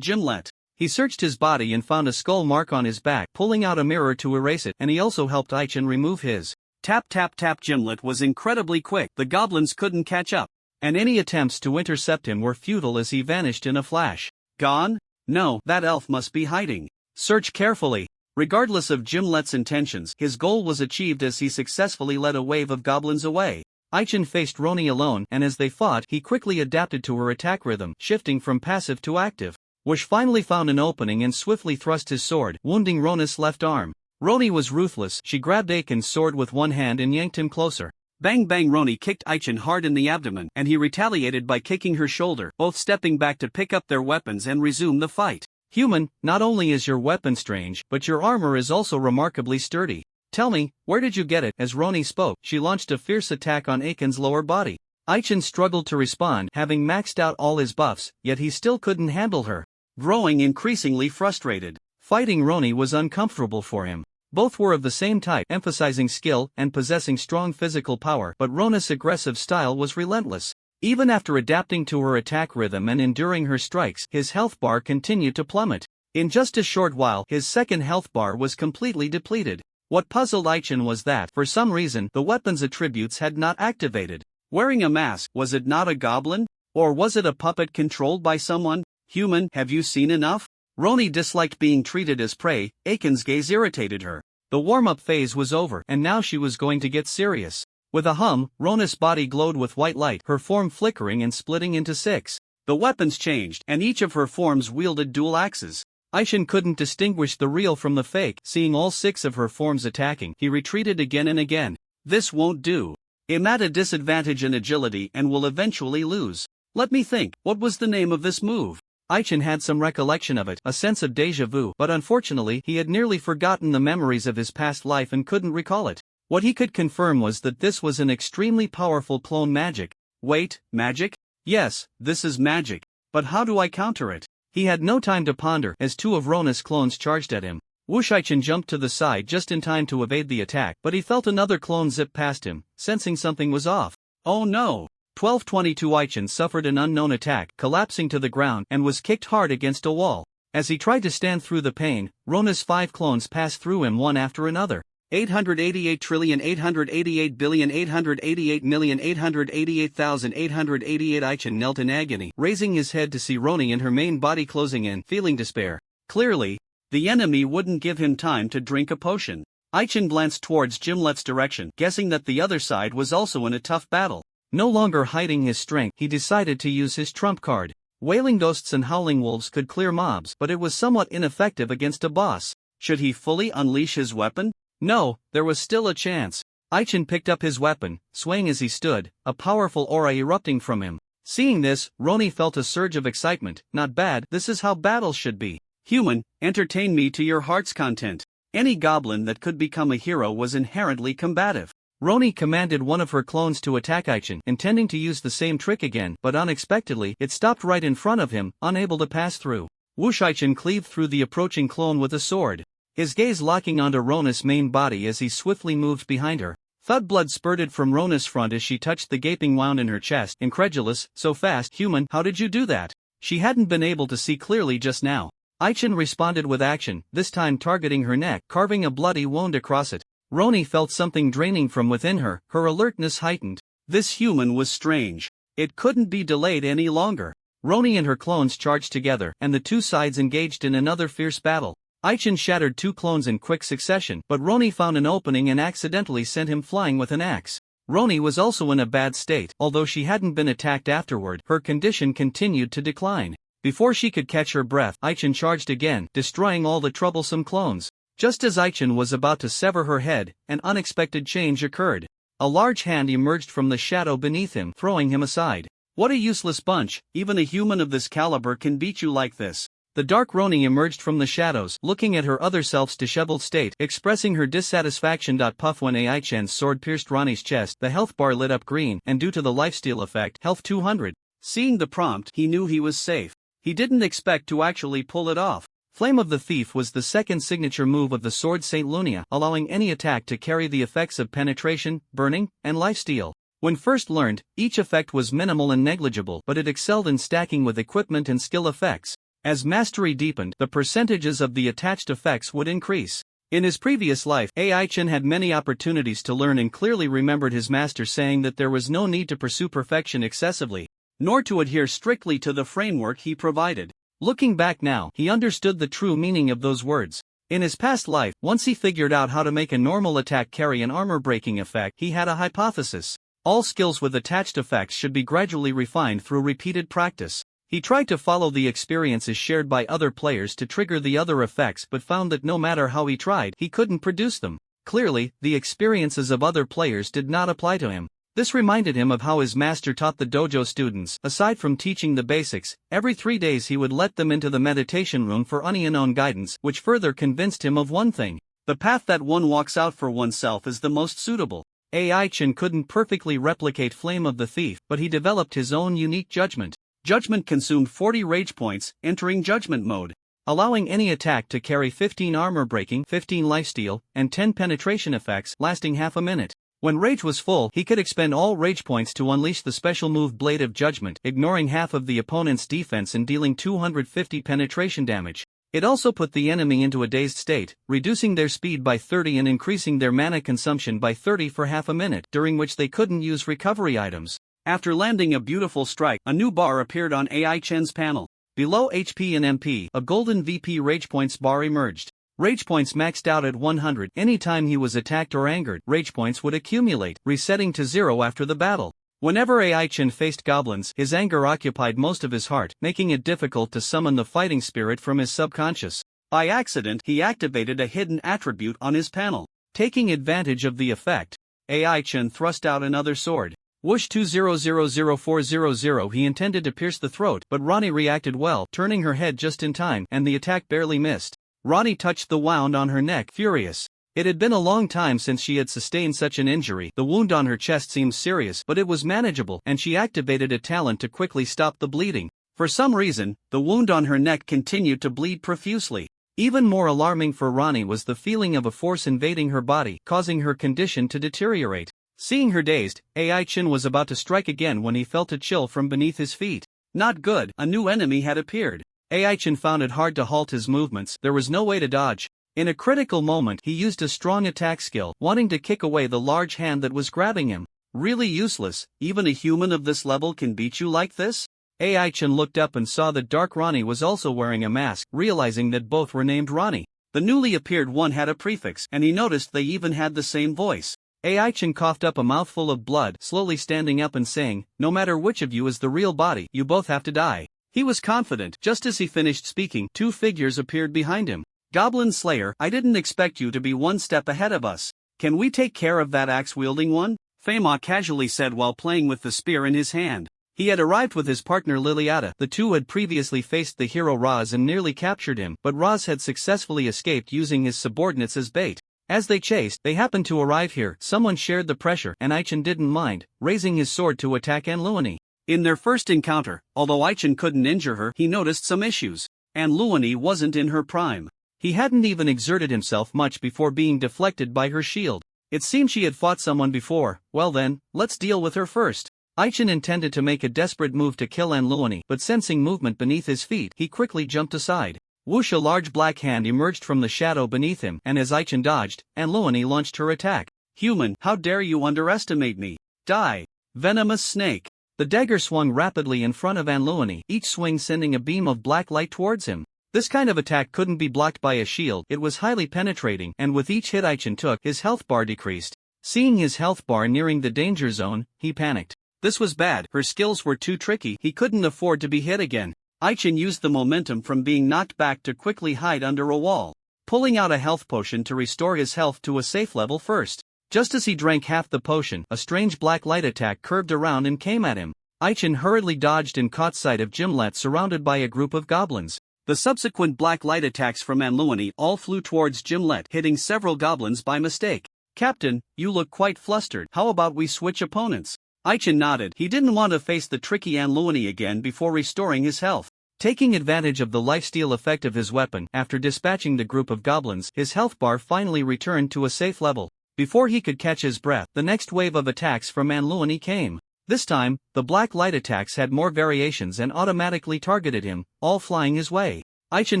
Gimlet. He searched his body and found a skull mark on his back, pulling out a mirror to erase it, and he also helped Aichin remove his. Tap tap tap. Gimlet was incredibly quick. The goblins couldn't catch up, and any attempts to intercept him were futile as he vanished in a flash. Gone? No, that elf must be hiding. Search carefully. Regardless of Gimlet's intentions, his goal was achieved as he successfully led a wave of goblins away. Aichin faced Roni alone, and as they fought, he quickly adapted to her attack rhythm, shifting from passive to active. Wush finally found an opening and swiftly thrust his sword, wounding Rona's left arm. Roni was ruthless. She grabbed Aiken's sword with one hand and yanked him closer. Bang bang. Roni kicked Aichin hard in the abdomen, and he retaliated by kicking her shoulder, both stepping back to pick up their weapons and resume the fight. Human, not only is your weapon strange, but your armor is also remarkably sturdy. Tell me, where did you get it? As Roni spoke, she launched a fierce attack on Aiken's lower body. Aichin struggled to respond, having maxed out all his buffs, yet he still couldn't handle her. Growing increasingly frustrated, fighting Roni was uncomfortable for him. Both were of the same type, emphasizing skill and possessing strong physical power, but Rona's aggressive style was relentless. Even after adapting to her attack rhythm and enduring her strikes, his health bar continued to plummet. In just a short while, his second health bar was completely depleted. What puzzled Aichin was that, for some reason, the weapon's attributes had not activated. Wearing a mask, was it not a goblin? Or was it a puppet controlled by someone? Human, have you seen enough? Roni disliked being treated as prey. Aiken's gaze irritated her. The warm-up phase was over, and now she was going to get serious. With a hum, Rona's body glowed with white light, her form flickering and splitting into 6. The weapons changed, and each of her forms wielded dual axes. Aichin couldn't distinguish the real from the fake. Seeing all 6 of her forms attacking, he retreated again and again. This won't do. I'm at a disadvantage in agility and will eventually lose. Let me think, what was the name of this move? Aichen had some recollection of it, a sense of déjà vu, but unfortunately he had nearly forgotten the memories of his past life and couldn't recall it. What he could confirm was that this was an extremely powerful clone magic. Wait, magic? Yes, this is magic. But how do I counter it? He had no time to ponder as two of Rona's clones charged at him. Wushaichen jumped to the side just in time to evade the attack, but he felt another clone zip past him, sensing something was off. Oh no! 1222 Aichen suffered an unknown attack, collapsing to the ground and was kicked hard against a wall. As he tried to stand through the pain, Rona's 5 clones passed through him one after another. 888,888,888,888,888 Aichen knelt in agony, raising his head to see Roni and her main body closing in, feeling despair. Clearly, the enemy wouldn't give him time to drink a potion. Aichen glanced towards Gimlet's direction, guessing that the other side was also in a tough battle. No longer hiding his strength, he decided to use his trump card. Wailing ghosts and howling wolves could clear mobs, but it was somewhat ineffective against a boss. Should he fully unleash his weapon? No, there was still a chance. Aichen picked up his weapon, swaying as he stood, a powerful aura erupting from him. Seeing this, Roni felt a surge of excitement. Not bad, this is how battles should be. Human, entertain me to your heart's content. Any goblin that could become a hero was inherently combative. Roni commanded one of her clones to attack Aichen, intending to use the same trick again, but unexpectedly, it stopped right in front of him, unable to pass through. Wushaichen cleaved through the approaching clone with a sword, his gaze locking onto Rona's main body as he swiftly moved behind her. Thud blood spurted from Rona's front as she touched the gaping wound in her chest, incredulous. So fast, human, how did you do that? She hadn't been able to see clearly just now. Aichen responded with action, this time targeting her neck, carving a bloody wound across it. Roni felt something draining from within her, her alertness heightened. This human was strange. It couldn't be delayed any longer. Roni and her clones charged together, and the two sides engaged in another fierce battle. Aichen shattered 2 clones in quick succession, but Roni found an opening and accidentally sent him flying with an axe. Roni was also in a bad state. Although she hadn't been attacked afterward, her condition continued to decline. Before she could catch her breath, Aichen charged again, destroying all the troublesome clones. Just as Aichen was about to sever her head, an unexpected change occurred. A large hand emerged from the shadow beneath him, throwing him aside. What a useless bunch, even a human of this caliber can beat you like this. The dark Roni emerged from the shadows, looking at her other self's disheveled state, expressing her dissatisfaction. Puff when Aichen's sword pierced Roni's chest, the health bar lit up green, and due to the lifesteal effect, health 200. Seeing the prompt, he knew he was safe. He didn't expect to actually pull it off. Flame of the Thief was the second signature move of the sword Saint Lunia, allowing any attack to carry the effects of penetration, burning, and lifesteal. When first learned, each effect was minimal and negligible, but it excelled in stacking with equipment and skill effects. As mastery deepened, the percentages of the attached effects would increase. In his previous life, Aichen had many opportunities to learn and clearly remembered his master saying that there was no need to pursue perfection excessively, nor to adhere strictly to the framework he provided. Looking back now, he understood the true meaning of those words. In his past life, once he figured out how to make a normal attack carry an armor-breaking effect, he had a hypothesis. All skills with attached effects should be gradually refined through repeated practice. He tried to follow the experiences shared by other players to trigger the other effects but found that no matter how he tried, he couldn't produce them. Clearly, the experiences of other players did not apply to him. This reminded him of how his master taught the dojo students. Aside from teaching the basics, every 3 days he would let them into the meditation room for unknown guidance, which further convinced him of one thing. The path that one walks out for oneself is the most suitable. Aichen couldn't perfectly replicate Flame of the Thief, but he developed his own unique judgment. Judgment consumed 40 rage points, entering judgment mode, allowing any attack to carry 15 armor breaking, 15 lifesteal, and 10 penetration effects, lasting half a minute. When rage was full, he could expend all rage points to unleash the special move Blade of Judgment, ignoring half of the opponent's defense and dealing 250 penetration damage. It also put the enemy into a dazed state, reducing their speed by 30 and increasing their mana consumption by 30 for half a minute, during which they couldn't use recovery items. After landing a beautiful strike, a new bar appeared on Aichen's panel. Below HP and MP, a golden VP Rage Points bar emerged. Rage Points maxed out at 100. Anytime he was attacked or angered, Rage Points would accumulate, resetting to 0 after the battle. Whenever Aichen faced goblins, his anger occupied most of his heart, making it difficult to summon the fighting spirit from his subconscious. By accident, he activated a hidden attribute on his panel. Taking advantage of the effect, Aichen thrust out another sword. Whoosh 2000400. He intended to pierce the throat, but Ronnie reacted well, turning her head just in time, and the attack barely missed. Ronnie touched the wound on her neck, furious. It had been a long time since she had sustained such an injury. The wound on her chest seemed serious, but it was manageable, and she activated a talent to quickly stop the bleeding. For some reason, the wound on her neck continued to bleed profusely. Even more alarming for Ronnie was the feeling of a force invading her body, causing her condition to deteriorate. Seeing her dazed, Ai-chan was about to strike again when he felt a chill from beneath his feet. Not good, a new enemy had appeared. Ai-chan found it hard to halt his movements. There was no way to dodge. In a critical moment, he used a strong attack skill, wanting to kick away the large hand that was grabbing him. Really useless. Even a human of this level can beat you like this? Ai-chan looked up and saw that Dark Ronnie was also wearing a mask, realizing that both were named Ronnie. The newly appeared one had a prefix, and he noticed they even had the same voice. Ai-chan coughed up a mouthful of blood, slowly standing up and saying, "No matter which of you is the real body, you both have to die." He was confident. Just as he finished speaking, two figures appeared behind him. "Goblin Slayer, I didn't expect you to be one step ahead of us. Can we take care of that axe-wielding one?" Fama casually said while playing with the spear in his hand. He had arrived with his partner Liliata. The two had previously faced the hero Roz and nearly captured him, but Roz had successfully escaped using his subordinates as bait. As they chased, they happened to arrive here. Someone shared the pressure, and Ai-chan didn't mind, raising his sword to attack Anluani. In their first encounter, although Ai-chan couldn't injure her, he noticed some issues. Anluani wasn't in her prime. He hadn't even exerted himself much before being deflected by her shield. It seemed she had fought someone before. Well then, let's deal with her first. Ai-chan intended to make a desperate move to kill Anluani, but sensing movement beneath his feet, he quickly jumped aside. Whoosh! A large black hand emerged from the shadow beneath him, and as Ai-chan dodged, Anluani launched her attack. "Human, how dare you underestimate me? Die! Venomous snake!" The dagger swung rapidly in front of Anluani, each swing sending a beam of black light towards him. This kind of attack couldn't be blocked by a shield. It was highly penetrating, and with each hit Ai-chan took, his health bar decreased. Seeing his health bar nearing the danger zone, he panicked. This was bad. Her skills were too tricky. He couldn't afford to be hit again. Ai-chan used the momentum from being knocked back to quickly hide under a wall, pulling out a health potion to restore his health to a safe level first. Just as he drank half the potion, a strange black light attack curved around and came at him. Ai-chan hurriedly dodged and caught sight of Gimlet surrounded by a group of goblins. The subsequent black light attacks from Anluani all flew towards Gimlet, hitting several goblins by mistake. "Captain, you look quite flustered. How about we switch opponents?" Ai-chan nodded. He didn't want to face the tricky Anluani again before restoring his health. Taking advantage of the lifesteal effect of his weapon, after dispatching the group of goblins, his health bar finally returned to a safe level. Before he could catch his breath, the next wave of attacks from Anluani came. This time, the black light attacks had more variations and automatically targeted him, all flying his way. Ai-chan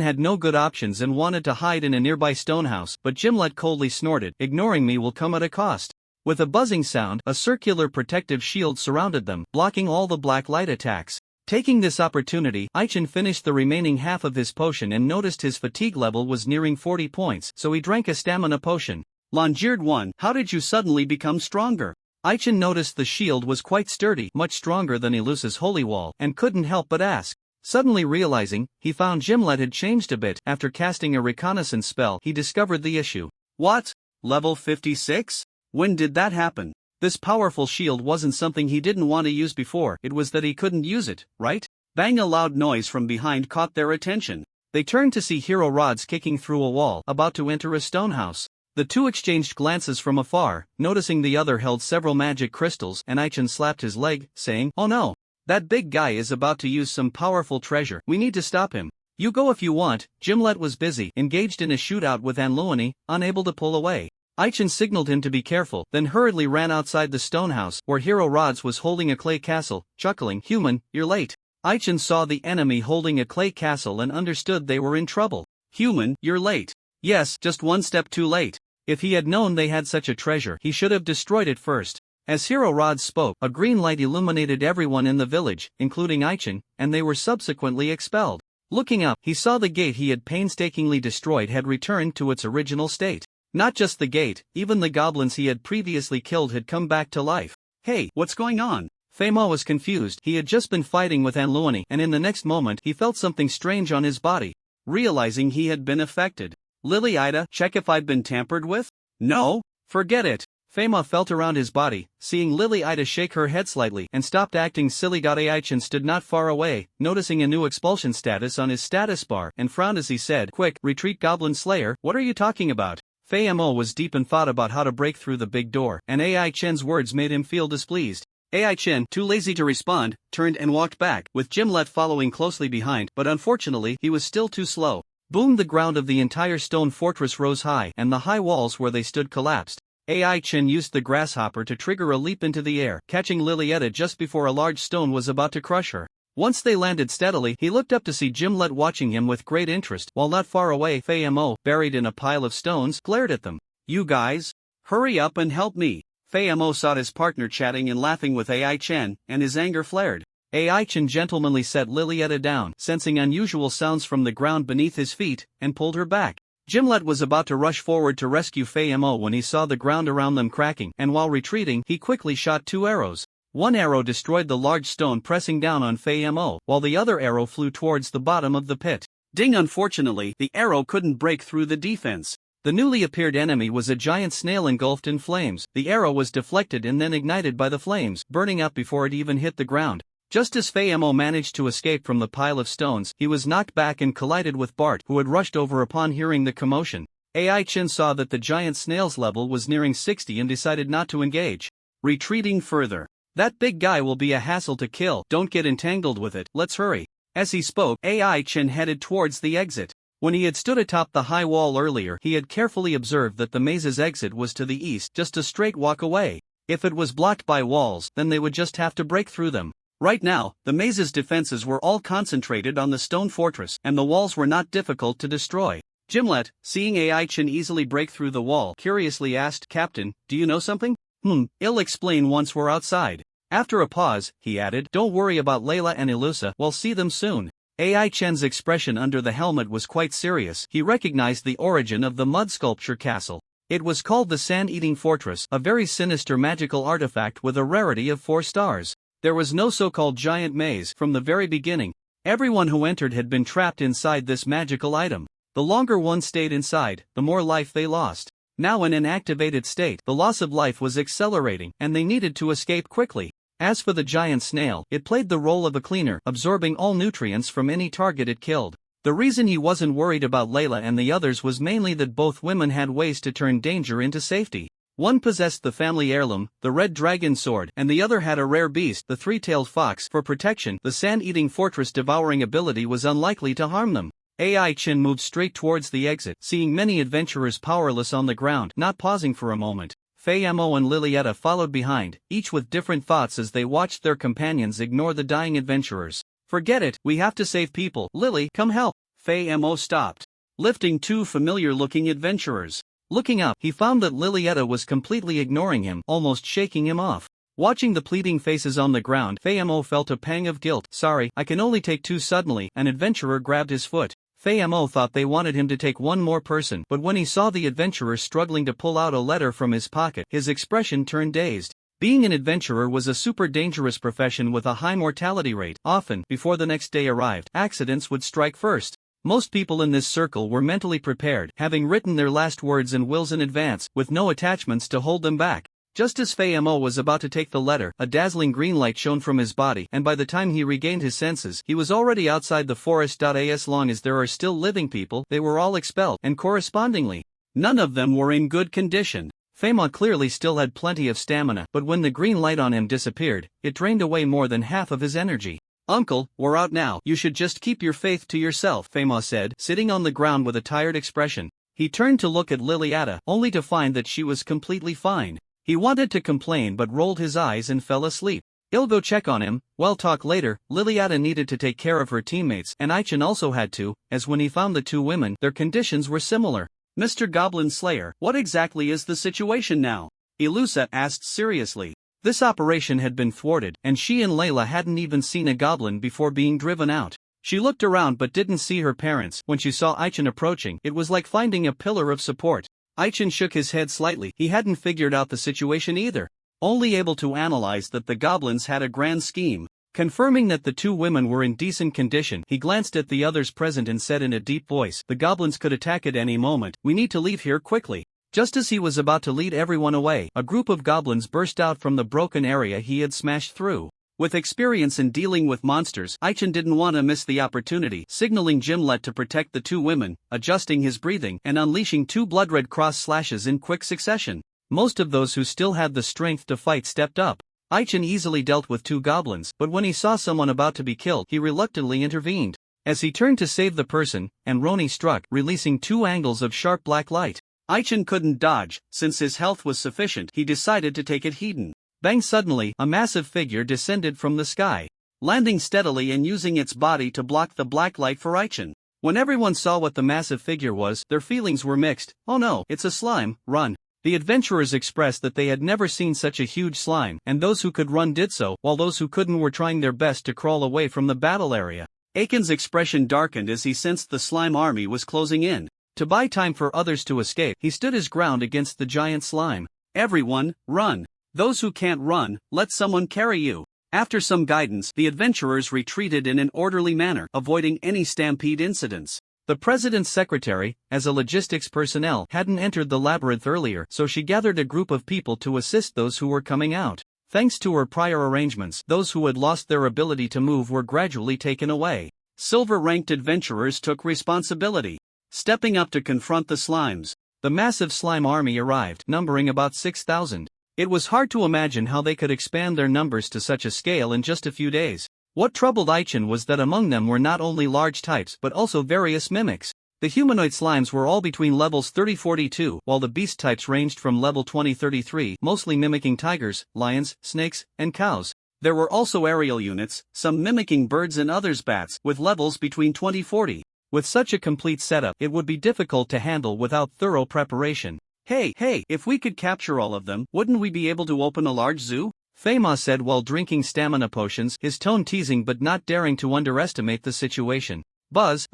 had no good options and wanted to hide in a nearby stone house, but Gimlet coldly snorted, "Ignoring me will come at a cost." With a buzzing sound, a circular protective shield surrounded them, blocking all the black light attacks. Taking this opportunity, Ai-chan finished the remaining half of his potion and noticed his fatigue level was nearing 40 points, so he drank a stamina potion. Longeared one, how did you suddenly become stronger? Ai-chan noticed the shield was quite sturdy, much stronger than Elusa's holy wall, and couldn't help but ask. Suddenly realizing, he found Gimlet had changed a bit. After casting a reconnaissance spell, he discovered the issue. What? Level 56? When did that happen? This powerful shield wasn't something he didn't want to use before, it was that he couldn't use it, right? Bang! A loud noise from behind caught their attention. They turned to see Hero Rods kicking through a wall, about to enter a stone house. The two exchanged glances from afar, noticing the other held several magic crystals, and Ai-chan slapped his leg, saying, "Oh no! That big guy is about to use some powerful treasure. We need to stop him." "You go if you want." Gimlet was busy, engaged in a shootout with Anluani, unable to pull away. Ai-chan signaled him to be careful, then hurriedly ran outside the stone house, where Hero Rods was holding a clay castle, chuckling, "Human, you're late." Ai-chan saw the enemy holding a clay castle and understood they were in trouble. "Human, you're late." Yes, just one step too late. If he had known they had such a treasure, he should have destroyed it first. As Hero Rods spoke, a green light illuminated everyone in the village, including Ai-chan, and they were subsequently expelled. Looking up, he saw the gate he had painstakingly destroyed had returned to its original state. Not just the gate, even the goblins he had previously killed had come back to life. "Hey, what's going on?" Fama was confused. He had just been fighting with Anluani, and in the next moment he felt something strange on his body. Realizing he had been affected. "Liliata, check if I've been tampered with?" "No, forget it." Fama felt around his body, seeing Lily Ida shake her head slightly and stopped acting silly. Aichin stood not far away, noticing a new expulsion status on his status bar and frowned as he said, "Quick, retreat Goblin Slayer, what are you talking about?" Famo was deep in thought about how to break through the big door, and Aichin's words made him feel displeased. Aichin, too lazy to respond, turned and walked back, with Gimlet following closely behind, but unfortunately he was still too slow. Boom! The ground of the entire stone fortress rose high and the high walls where they stood collapsed. Aichin used the grasshopper to trigger a leap into the air, catching Lilietta just before a large stone was about to crush her. Once they landed steadily, he looked up to see Gimlet watching him with great interest, while not far away Famo, buried in a pile of stones, glared at them. "You guys? Hurry up and help me." Famo saw his partner chatting and laughing with Aichin, and his anger flared. Aichin gentlemanly set Lilietta down, sensing unusual sounds from the ground beneath his feet, and pulled her back. Gimlet was about to rush forward to rescue Famo when he saw the ground around them cracking, and while retreating, he quickly shot 2 arrows. One arrow destroyed the large stone pressing down on Famo, while the other arrow flew towards the bottom of the pit. Ding! Unfortunately, the arrow couldn't break through the defense. The newly appeared enemy was a giant snail engulfed in flames. The arrow was deflected and then ignited by the flames, burning up before it even hit the ground. Just as Famo managed to escape from the pile of stones, he was knocked back and collided with Bart, who had rushed over upon hearing the commotion. Aichin saw that the giant snail's level was nearing 60 and decided not to engage. Retreating further. "That big guy will be a hassle to kill, don't get entangled with it, let's hurry." As he spoke, Aichin headed towards the exit. When he had stood atop the high wall earlier, he had carefully observed that the maze's exit was to the east, just a straight walk away. If it was blocked by walls, then they would just have to break through them. Right now, the maze's defenses were all concentrated on the stone fortress, and the walls were not difficult to destroy. Gimlet, seeing Aichin easily break through the wall, curiously asked, "Captain, do you know something?" I'll explain once we're outside." After a pause, he added, "Don't worry about Layla and Ilusa, we'll see them soon." Aichin's expression under the helmet was quite serious. He recognized the origin of the mud sculpture castle. It was called the Sand-Eating Fortress, a very sinister magical artifact with a rarity of 4 stars. There was no so-called giant maze from the very beginning. Everyone who entered had been trapped inside this magical item. The longer one stayed inside, the more life they lost. Now in an activated state, the loss of life was accelerating, and they needed to escape quickly. As for the giant snail, it played the role of a cleaner, absorbing all nutrients from any target it killed. The reason he wasn't worried about Layla and the others was mainly that both women had ways to turn danger into safety. One possessed the family heirloom, the red dragon sword, and the other had a rare beast, the 3-tailed fox. For protection, the sand-eating fortress devouring ability was unlikely to harm them. Aichin moved straight towards the exit, seeing many adventurers powerless on the ground, not pausing for a moment. Famo and Lilietta followed behind, each with different thoughts as they watched their companions ignore the dying adventurers. "Forget it, we have to save people. Lily, come help." Famo stopped, lifting 2 familiar-looking adventurers. Looking up, he found that Lilietta was completely ignoring him, almost shaking him off. Watching the pleading faces on the ground, Famo felt a pang of guilt. "Sorry, I can only take 2." Suddenly, an adventurer grabbed his foot. Famo thought they wanted him to take one more person, but when he saw the adventurer struggling to pull out a letter from his pocket, his expression turned dazed. Being an adventurer was a super dangerous profession with a high mortality rate. Often, before the next day arrived, accidents would strike first. Most people in this circle were mentally prepared, having written their last words and wills in advance, with no attachments to hold them back. Just as Famo was about to take the letter, a dazzling green light shone from his body, and by the time he regained his senses, he was already outside the forest. As long as there are still living people, they were all expelled, and correspondingly, none of them were in good condition. Famo clearly still had plenty of stamina, but when the green light on him disappeared, it drained away more than half of his energy. "Uncle, we're out now. You should just keep your faith to yourself," Famo said, sitting on the ground with a tired expression. He turned to look at Lilietta, only to find that she was completely fine. He wanted to complain but rolled his eyes and fell asleep. "I'll go check on him, we'll talk later." Lilietta needed to take care of her teammates, and Aichin also had to, as when he found the 2 women, their conditions were similar. "Mr. Goblin Slayer, what exactly is the situation now?" Ilusa asked seriously. This operation had been thwarted, and she and Layla hadn't even seen a goblin before being driven out. She looked around but didn't see her parents. When she saw Aichin approaching, it was like finding a pillar of support. Aichin shook his head slightly. He hadn't figured out the situation either, only able to analyze that the goblins had a grand scheme. Confirming that the 2 women were in decent condition, he glanced at the others present and said in a deep voice, "The goblins could attack at any moment. We need to leave here quickly." Just as he was about to lead everyone away, a group of goblins burst out from the broken area he had smashed through. With experience in dealing with monsters, Aichen didn't want to miss the opportunity, signaling Gimlet to protect the two women, adjusting his breathing and unleashing two blood-red cross slashes in quick succession. Most of those who still had the strength to fight stepped up. Aichen easily dealt with two goblins, but when he saw someone about to be killed, he reluctantly intervened. As he turned to save the person, Anroni struck, releasing two angles of sharp black light. Aichen couldn't dodge. Since his health was sufficient, he decided to take it hidden. Bang! Suddenly, a massive figure descended from the sky, landing steadily and using its body to block the black light for Aichen. When everyone saw what the massive figure was, their feelings were mixed. Oh no, it's a slime, run. The adventurers expressed that they had never seen such a huge slime, and those who could run did so, while those who couldn't were trying their best to crawl away from the battle area. Aiken's expression darkened as he sensed the slime army was closing in. To buy time for others to escape, he stood his ground against the giant slime. Everyone, run. Those who can't run, let someone carry you. After some guidance, the adventurers retreated in an orderly manner, avoiding any stampede incidents. The president's secretary, as a logistics personnel, hadn't entered the labyrinth earlier, so she gathered a group of people to assist those who were coming out. Thanks to her prior arrangements, those who had lost their ability to move were gradually taken away. Silver-ranked adventurers took responsibility, stepping up to confront the slimes. The massive slime army arrived, numbering about 6,000. It was hard to imagine how they could expand their numbers to such a scale in just a few days. What troubled Aichen was that among them were not only large types but also various mimics. The humanoid slimes were all between levels 30-42, while the beast types ranged from level 20-33, mostly mimicking tigers, lions, snakes, and cows. There were also aerial units, some mimicking birds and others bats, with levels between 20-40. With such a complete setup, it would be difficult to handle without thorough preparation. Hey, if we could capture all of them, wouldn't we be able to open a large zoo? Fema said while drinking stamina potions, his tone teasing but not daring to underestimate the situation. Buzz,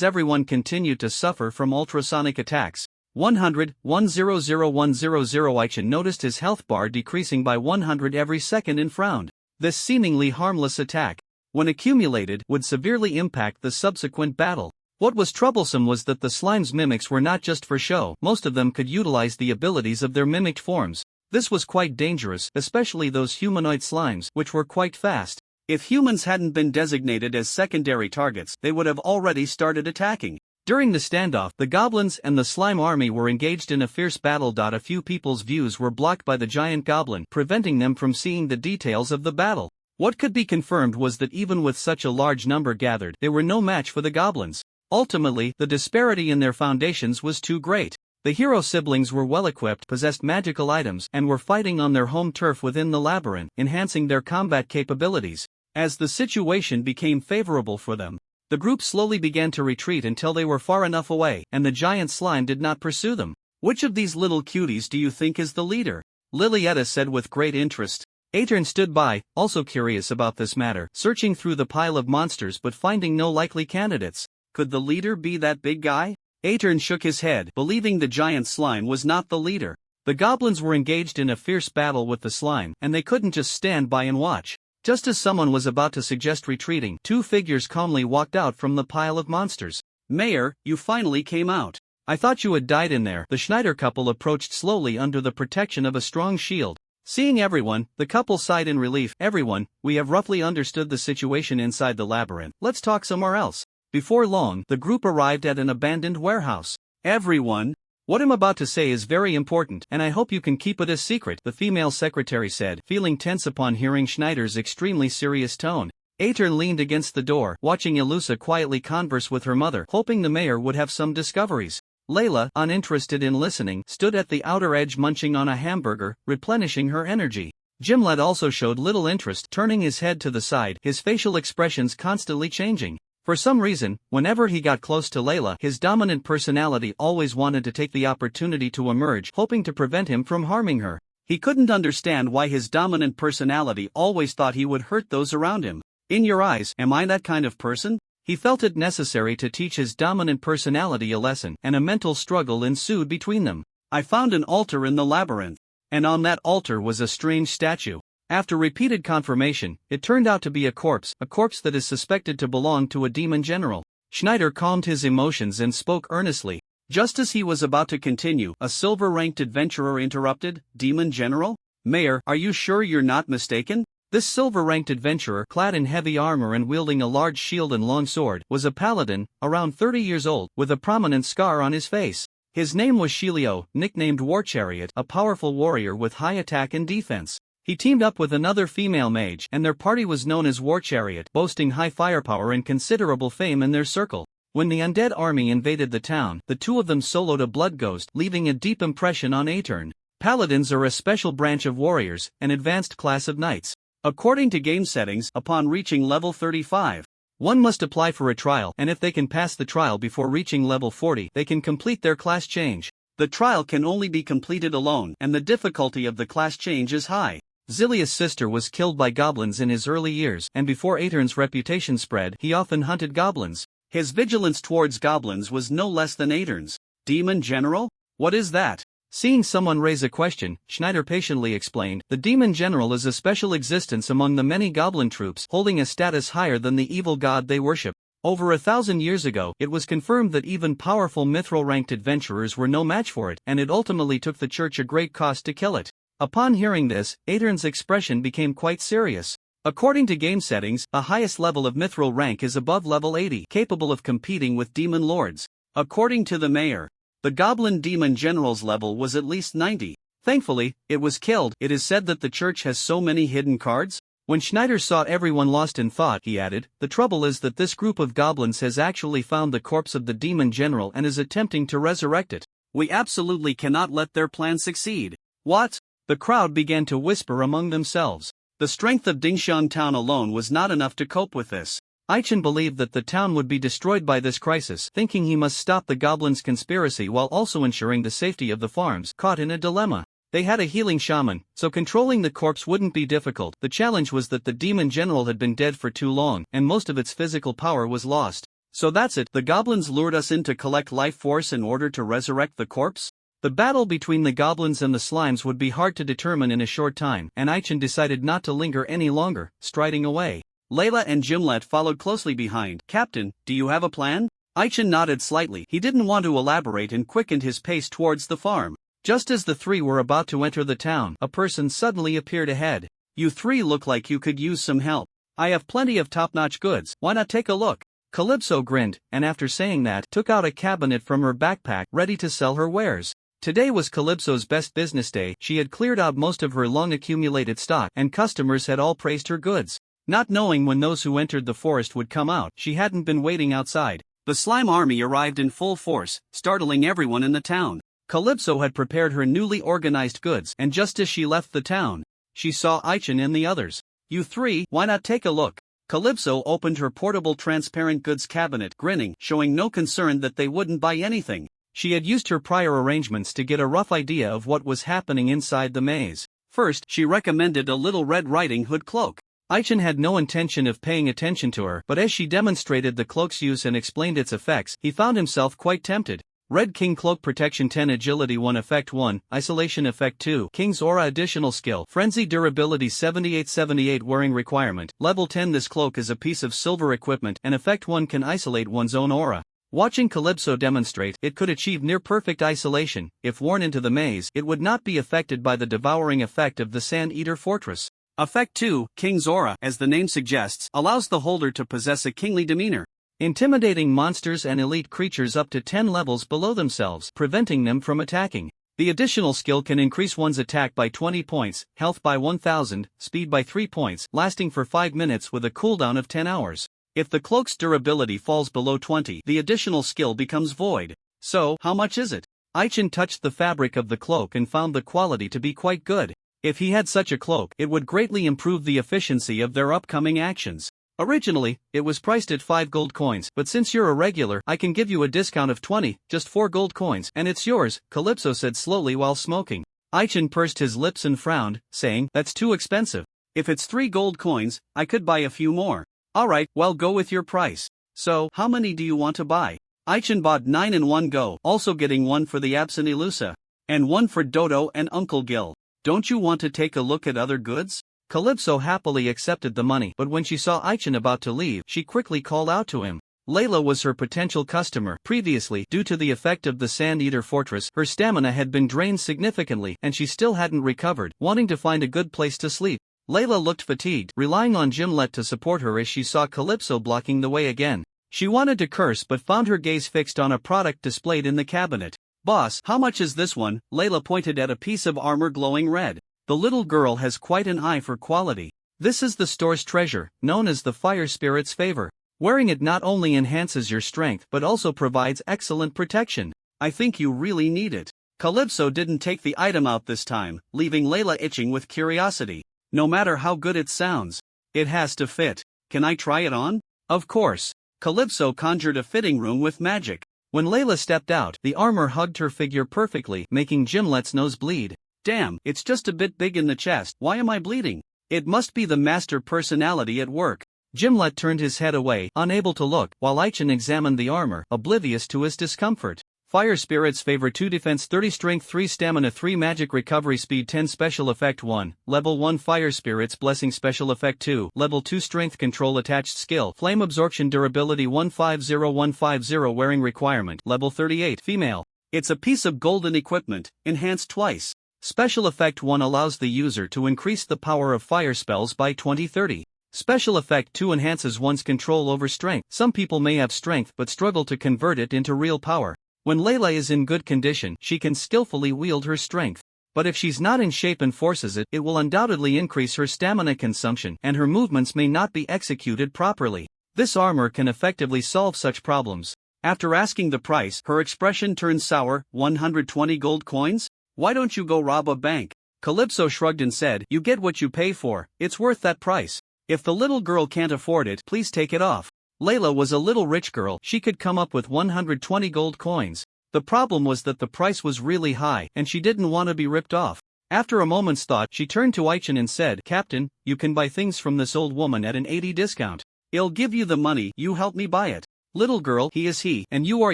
everyone continued to suffer from ultrasonic attacks. 100, 100, 100. Aichen noticed his health bar decreasing by 100 every second and frowned. This seemingly harmless attack, when accumulated, would severely impact the subsequent battle. What was troublesome was that the slime's mimics were not just for show, most of them could utilize the abilities of their mimicked forms. This was quite dangerous, especially those humanoid slimes, which were quite fast. If humans hadn't been designated as secondary targets, they would have already started attacking. During the standoff, the goblins and the slime army were engaged in a fierce battle. A few people's views were blocked by the giant goblin, preventing them from seeing the details of the battle. What could be confirmed was that even with such a large number gathered, they were no match for the goblins. Ultimately, the disparity in their foundations was too great. The hero siblings were well-equipped, possessed magical items, and were fighting on their home turf within the labyrinth, enhancing their combat capabilities. As the situation became favorable for them, the group slowly began to retreat until they were far enough away, and the giant slime did not pursue them. Which of these little cuties do you think is the leader? Lilietta said with great interest. Aetern stood by, also curious about this matter, searching through the pile of monsters but finding no likely candidates. Could the leader be that big guy? Aetern shook his head, believing the giant slime was not the leader. The goblins were engaged in a fierce battle with the slime, and they couldn't just stand by and watch. Just as someone was about to suggest retreating, two figures calmly walked out from the pile of monsters. Mayor, you finally came out. I thought you had died in there. The Schneider couple approached slowly under the protection of a strong shield. Seeing everyone, the couple sighed in relief. Everyone, we have roughly understood the situation inside the labyrinth. Let's talk somewhere else. Before long, the group arrived at an abandoned warehouse. Everyone, what I'm about to say is very important, and I hope you can keep it a secret, the female secretary said, feeling tense upon hearing Schneider's extremely serious tone. Aetern leaned against the door, watching Ilusa quietly converse with her mother, hoping the mayor would have some discoveries. Layla, uninterested in listening, stood at the outer edge munching on a hamburger, replenishing her energy. Gimlet also showed little interest, turning his head to the side, his facial expressions constantly changing. For some reason, whenever he got close to Layla, his dominant personality always wanted to take the opportunity to emerge, hoping to prevent him from harming her. He couldn't understand why his dominant personality always thought he would hurt those around him. In your eyes, am I that kind of person? He felt it necessary to teach his dominant personality a lesson, and a mental struggle ensued between them. I found an altar in the labyrinth, and on that altar was a strange statue. After repeated confirmation, it turned out to be a corpse that is suspected to belong to a demon general. Schneider calmed his emotions and spoke earnestly. Just as he was about to continue, a silver-ranked adventurer interrupted. Demon General? Mayor, are you sure you're not mistaken? This silver-ranked adventurer, clad in heavy armor and wielding a large shield and long sword, was a paladin, around 30 years old, with a prominent scar on his face. His name was Shelio, nicknamed Warchariot, a powerful warrior with high attack and defense. He teamed up with another female mage, and their party was known as Warchariot, boasting high firepower and considerable fame in their circle. When the undead army invaded the town, the two of them soloed a blood ghost, leaving a deep impression on Aetirn. Paladins are a special branch of warriors, an advanced class of knights. According to game settings, upon reaching level 35, one must apply for a trial, and if they can pass the trial before reaching level 40, they can complete their class change. The trial can only be completed alone, and the difficulty of the class change is high. Zilia's sister was killed by goblins in his early years, and before Aetern's reputation spread, he often hunted goblins. His vigilance towards goblins was no less than Aetern's. Demon General? What is that? Seeing someone raise a question, Schneider patiently explained, the Demon General is a special existence among the many goblin troops, holding a status higher than the evil god they worship. Over 1,000 years ago, it was confirmed that even powerful mithril-ranked adventurers were no match for it, and it ultimately took the church a great cost to kill it. Upon hearing this, Aetern's expression became quite serious. According to game settings, the highest level of mithril rank is above level 80, capable of competing with demon lords. According to the mayor, the Goblin Demon General's level was at least 90. Thankfully, it was killed. It is said that the church has so many hidden cards. When Schneider saw everyone lost in thought, he added, the trouble is that this group of goblins has actually found the corpse of the Demon General and is attempting to resurrect it. We absolutely cannot let their plan succeed. What? The crowd began to whisper among themselves. The strength of Dingshan town alone was not enough to cope with this. Aichen believed that the town would be destroyed by this crisis, thinking he must stop the goblins' conspiracy while also ensuring the safety of the farms. Caught in a dilemma. They had a healing shaman, so controlling the corpse wouldn't be difficult. The challenge was that the Demon General had been dead for too long, and most of its physical power was lost. So that's it, the goblins lured us in to collect life force in order to resurrect the corpse? The battle between the goblins and the slimes would be hard to determine in a short time, and Aichen decided not to linger any longer, striding away. Layla and Gimlet followed closely behind. Captain, do you have a plan? Aichen nodded slightly. He didn't want to elaborate and quickened his pace towards the farm. Just as the three were about to enter the town, a person suddenly appeared ahead. You three look like you could use some help. I have plenty of top-notch goods, why not take a look? Calypso grinned, and after saying that, took out a cabinet from her backpack, ready to sell her wares. Today was Calypso's best business day. She had cleared out most of her long-accumulated stock, and customers had all praised her goods. Not knowing when those who entered the forest would come out, she hadn't been waiting outside. The slime army arrived in full force, startling everyone in the town. Calypso had prepared her newly organized goods, and just as she left the town, she saw Aichen and the others. You three, why not take a look? Calypso opened her portable transparent goods cabinet, grinning, showing no concern that they wouldn't buy anything. She had used her prior arrangements to get a rough idea of what was happening inside the maze. First, she recommended a little Red Riding Hood cloak. Aichen had no intention of paying attention to her, but as she demonstrated the cloak's use and explained its effects, he found himself quite tempted. Red King Cloak Protection 10 Agility 1 Effect 1, Isolation Effect 2, King's Aura Additional Skill, Frenzy Durability 78 Wearing Requirement, Level 10. This cloak is a piece of silver equipment, and Effect 1 can isolate one's own aura. Watching Calypso demonstrate, it could achieve near-perfect isolation. If worn into the maze, it would not be affected by the devouring effect of the Sand Eater Fortress. Effect 2, King's Aura, as the name suggests, allows the holder to possess a kingly demeanor, intimidating monsters and elite creatures up to 10 levels below themselves, preventing them from attacking. The additional skill can increase one's attack by 20 points, health by 1000, speed by 3 points, lasting for 5 minutes with a cooldown of 10 hours. If the cloak's durability falls below 20, the additional skill becomes void. So, how much is it? Aichen touched the fabric of the cloak and found the quality to be quite good. If he had such a cloak, it would greatly improve the efficiency of their upcoming actions. Originally, it was priced at 5 gold coins, but since you're a regular, I can give you a discount of 20, just 4 gold coins, and it's yours, Calypso said slowly while smoking. Aichen pursed his lips and frowned, saying, that's too expensive. If it's 3 gold coins, I could buy a few more. Alright, well, go with your price. So, how many do you want to buy? Aichen bought 9 in one go, also getting one for the absent Ilusa, and one for Dodo and Uncle Gil. Don't you want to take a look at other goods? Calypso happily accepted the money, but when she saw Aichen about to leave, she quickly called out to him. Layla was her potential customer. Previously, due to the effect of the Sand Eater Fortress, her stamina had been drained significantly and she still hadn't recovered, wanting to find a good place to sleep. Layla looked fatigued, relying on Gimlet to support her as she saw Calypso blocking the way again. She wanted to curse but found her gaze fixed on a product displayed in the cabinet. "Boss, how much is this one?" Layla pointed at a piece of armor glowing red. The little girl has quite an eye for quality. This is the store's treasure, known as the Fire Spirit's Favor. Wearing it not only enhances your strength but also provides excellent protection. I think you really need it. Calypso didn't take the item out this time, leaving Layla itching with curiosity. No matter how good it sounds, it has to fit. Can I try it on? Of course. Calypso conjured a fitting room with magic. When Layla stepped out, the armor hugged her figure perfectly, making Gimlet's nose bleed. Damn, it's just a bit big in the chest. Why am I bleeding? It must be the master personality at work. Gimlet turned his head away, unable to look, while Aichin examined the armor, oblivious to his discomfort. Fire Spirit's Favor 2 Defense 30 Strength 3 Stamina 3 Magic Recovery Speed 10 Special Effect 1, Level 1 Fire Spirit's Blessing Special Effect 2, Level 2 Strength Control Attached Skill Flame Absorption Durability 150150 Wearing Requirement Level 38 Female. It's a piece of golden equipment, enhanced twice. Special Effect 1 allows the user to increase the power of fire spells by 20-30. Special Effect 2 enhances one's control over strength. Some people may have strength but struggle to convert it into real power. When Layla is in good condition, she can skillfully wield her strength. But if she's not in shape and forces it, it will undoubtedly increase her stamina consumption and her movements may not be executed properly. This armor can effectively solve such problems. After asking the price, her expression turned sour. 120 gold coins? Why don't you go rob a bank? Calypso shrugged and said, "You get what you pay for, it's worth that price. If the little girl can't afford it, please take it off." Layla was a little rich girl, she could come up with 120 gold coins. The problem was that the price was really high and she didn't want to be ripped off. After a moment's thought, she turned to Aichin and said, "Captain, you can buy things from this old woman at an 80 discount. I'll give you the money, you help me buy it." "Little girl, he is he, and you are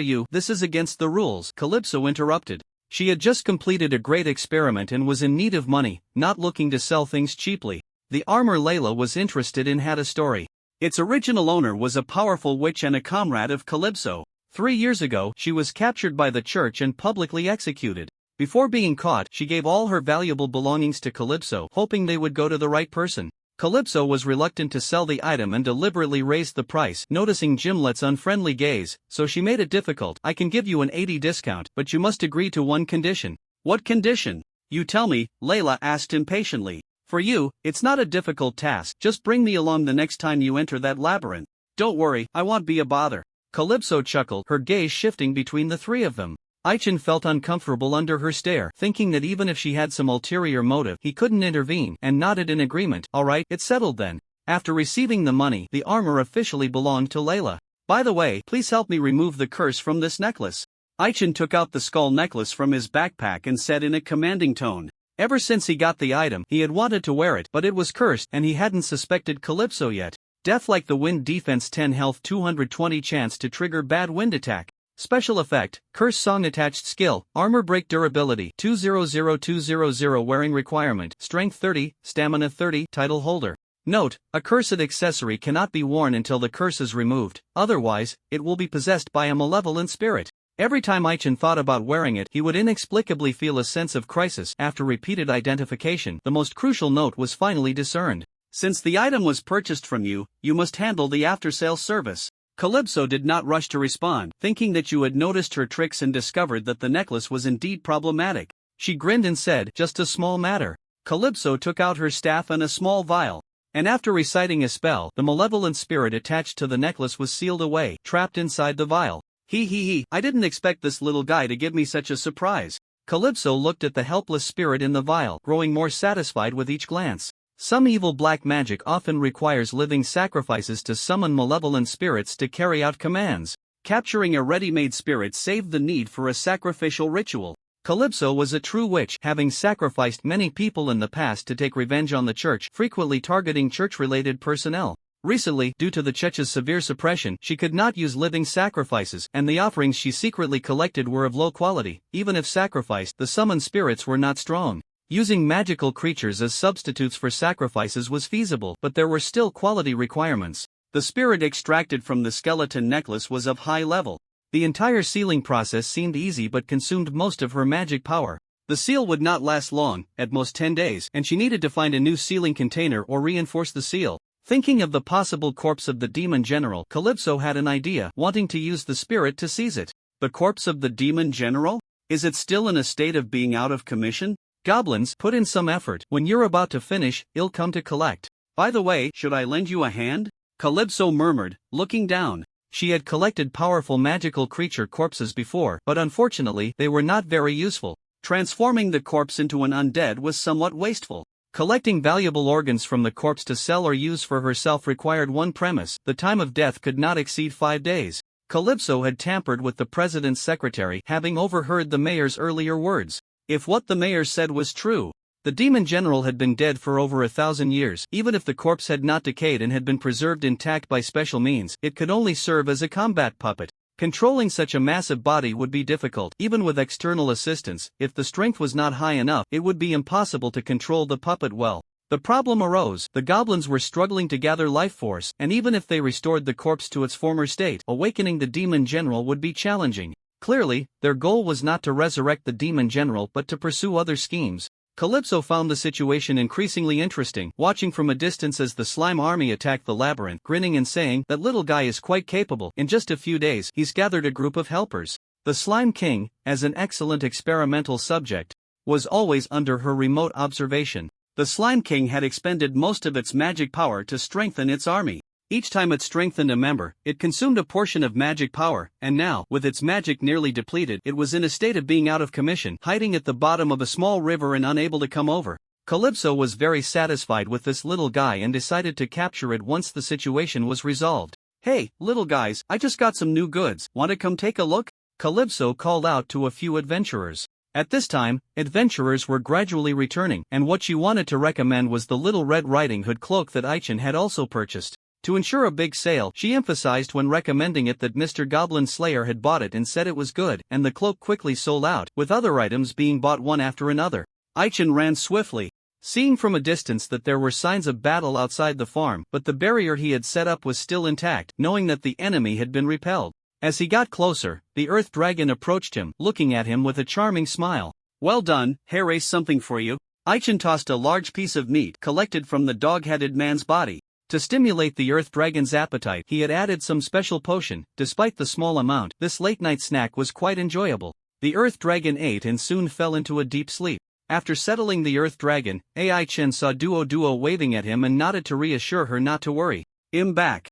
you, this is against the rules," Calypso interrupted. She had just completed a great experiment and was in need of money, not looking to sell things cheaply. The armor Layla was interested in had a story. Its original owner was a powerful witch and a comrade of Calypso. 3 years ago, she was captured by the church and publicly executed. Before being caught, she gave all her valuable belongings to Calypso, hoping they would go to the right person. Calypso was reluctant to sell the item and deliberately raised the price, noticing Gimlet's unfriendly gaze, so she made it difficult. "I can give you an 80 discount, but you must agree to one condition." "What condition? You tell me," Layla asked impatiently. "For you, it's not a difficult task, just bring me along the next time you enter that labyrinth." "Don't worry, I won't be a bother." Calypso chuckled, her gaze shifting between the three of them. Aichin felt uncomfortable under her stare, thinking that even if she had some ulterior motive, he couldn't intervene, and nodded in agreement. "All right, it's settled then." After receiving the money, the armor officially belonged to Layla. "By the way, please help me remove the curse from this necklace." Aichin took out the skull necklace from his backpack and said in a commanding tone. Ever since he got the item, he had wanted to wear it, but it was cursed, and he hadn't suspected Calypso yet. Death like the wind defense 10 health 220 chance to trigger bad wind attack. Special effect, curse song attached skill, armor break durability 200200 wearing requirement, strength 30, stamina 30, title holder. Note, a cursed accessory cannot be worn until the curse is removed, otherwise, it will be possessed by a malevolent spirit. Every time Aichin thought about wearing it, he would inexplicably feel a sense of crisis. After repeated identification, the most crucial note was finally discerned. "Since the item was purchased from you, you must handle the after-sales service." Calypso did not rush to respond, thinking that you had noticed her tricks and discovered that the necklace was indeed problematic. She grinned and said, "Just a small matter." Calypso took out her staff and a small vial. And after reciting a spell, the malevolent spirit attached to the necklace was sealed away, trapped inside the vial. He, I didn't expect this little guy to give me such a surprise." Calypso looked at the helpless spirit in the vial, growing more satisfied with each glance. Some evil black magic often requires living sacrifices to summon malevolent spirits to carry out commands. Capturing a ready-made spirit saved the need for a sacrificial ritual. Calypso was a true witch, having sacrificed many people in the past to take revenge on the church, frequently targeting church-related personnel. Recently, due to the church's severe suppression, she could not use living sacrifices, and the offerings she secretly collected were of low quality. Even if sacrificed, the summoned spirits were not strong. Using magical creatures as substitutes for sacrifices was feasible, but there were still quality requirements. The spirit extracted from the skeleton necklace was of high level. The entire sealing process seemed easy but consumed most of her magic power. The seal would not last long, at most 10 days, and she needed to find a new sealing container or reinforce the seal. Thinking of the possible corpse of the demon general, Calypso had an idea, wanting to use the spirit to seize it. The corpse of the demon general? Is it still in a state of being out of commission? Goblins, put in some effort. When you're about to finish, it'll come to collect. By the way, should I lend you a hand? Calypso murmured, looking down. She had collected powerful magical creature corpses before, but unfortunately, they were not very useful. Transforming the corpse into an undead was somewhat wasteful. Collecting valuable organs from the corpse to sell or use for herself required one premise: the time of death could not exceed 5 days. Calypso had tampered with the president's secretary, having overheard the mayor's earlier words. If what the mayor said was true, the demon general had been dead for over 1,000 years. Even if the corpse had not decayed and had been preserved intact by special means, it could only serve as a combat puppet. Controlling such a massive body would be difficult. Even with external assistance, if the strength was not high enough, it would be impossible to control the puppet well. The problem arose: the goblins were struggling to gather life force, and even if they restored the corpse to its former state, awakening the demon general would be challenging. Clearly, their goal was not to resurrect the demon general but to pursue other schemes. Calypso found the situation increasingly interesting, watching from a distance as the slime army attacked the labyrinth, grinning and saying, "That little guy is quite capable. In just a few days, he's gathered a group of helpers." The Slime King, as an excellent experimental subject, was always under her remote observation. The Slime King had expended most of its magic power to strengthen its army. Each time it strengthened a member, it consumed a portion of magic power, and now, with its magic nearly depleted, it was in a state of being out of commission, hiding at the bottom of a small river and unable to come over. Calypso was very satisfied with this little guy and decided to capture it once the situation was resolved. "Hey, little guys, I just got some new goods. Want to come take a look?" Calypso called out to a few adventurers. At this time, adventurers were gradually returning, and what she wanted to recommend was the little Red Riding Hood cloak that Aichin had also purchased. To ensure a big sale, she emphasized when recommending it that Mr. Goblin Slayer had bought it and said it was good, and the cloak quickly sold out, with other items being bought one after another. Aichin ran swiftly, seeing from a distance that there were signs of battle outside the farm, but the barrier he had set up was still intact, knowing that the enemy had been repelled. As he got closer, the Earth Dragon approached him, looking at him with a charming smile. "Well done, here is something for you." Aichin tossed a large piece of meat collected from the dog-headed man's body. To stimulate the Earth Dragon's appetite, he had added some special potion. Despite the small amount, this late-night snack was quite enjoyable. The Earth Dragon ate and soon fell into a deep sleep. After settling the Earth Dragon, Aichin saw Duo waving at him and nodded to reassure her not to worry. "I'm back."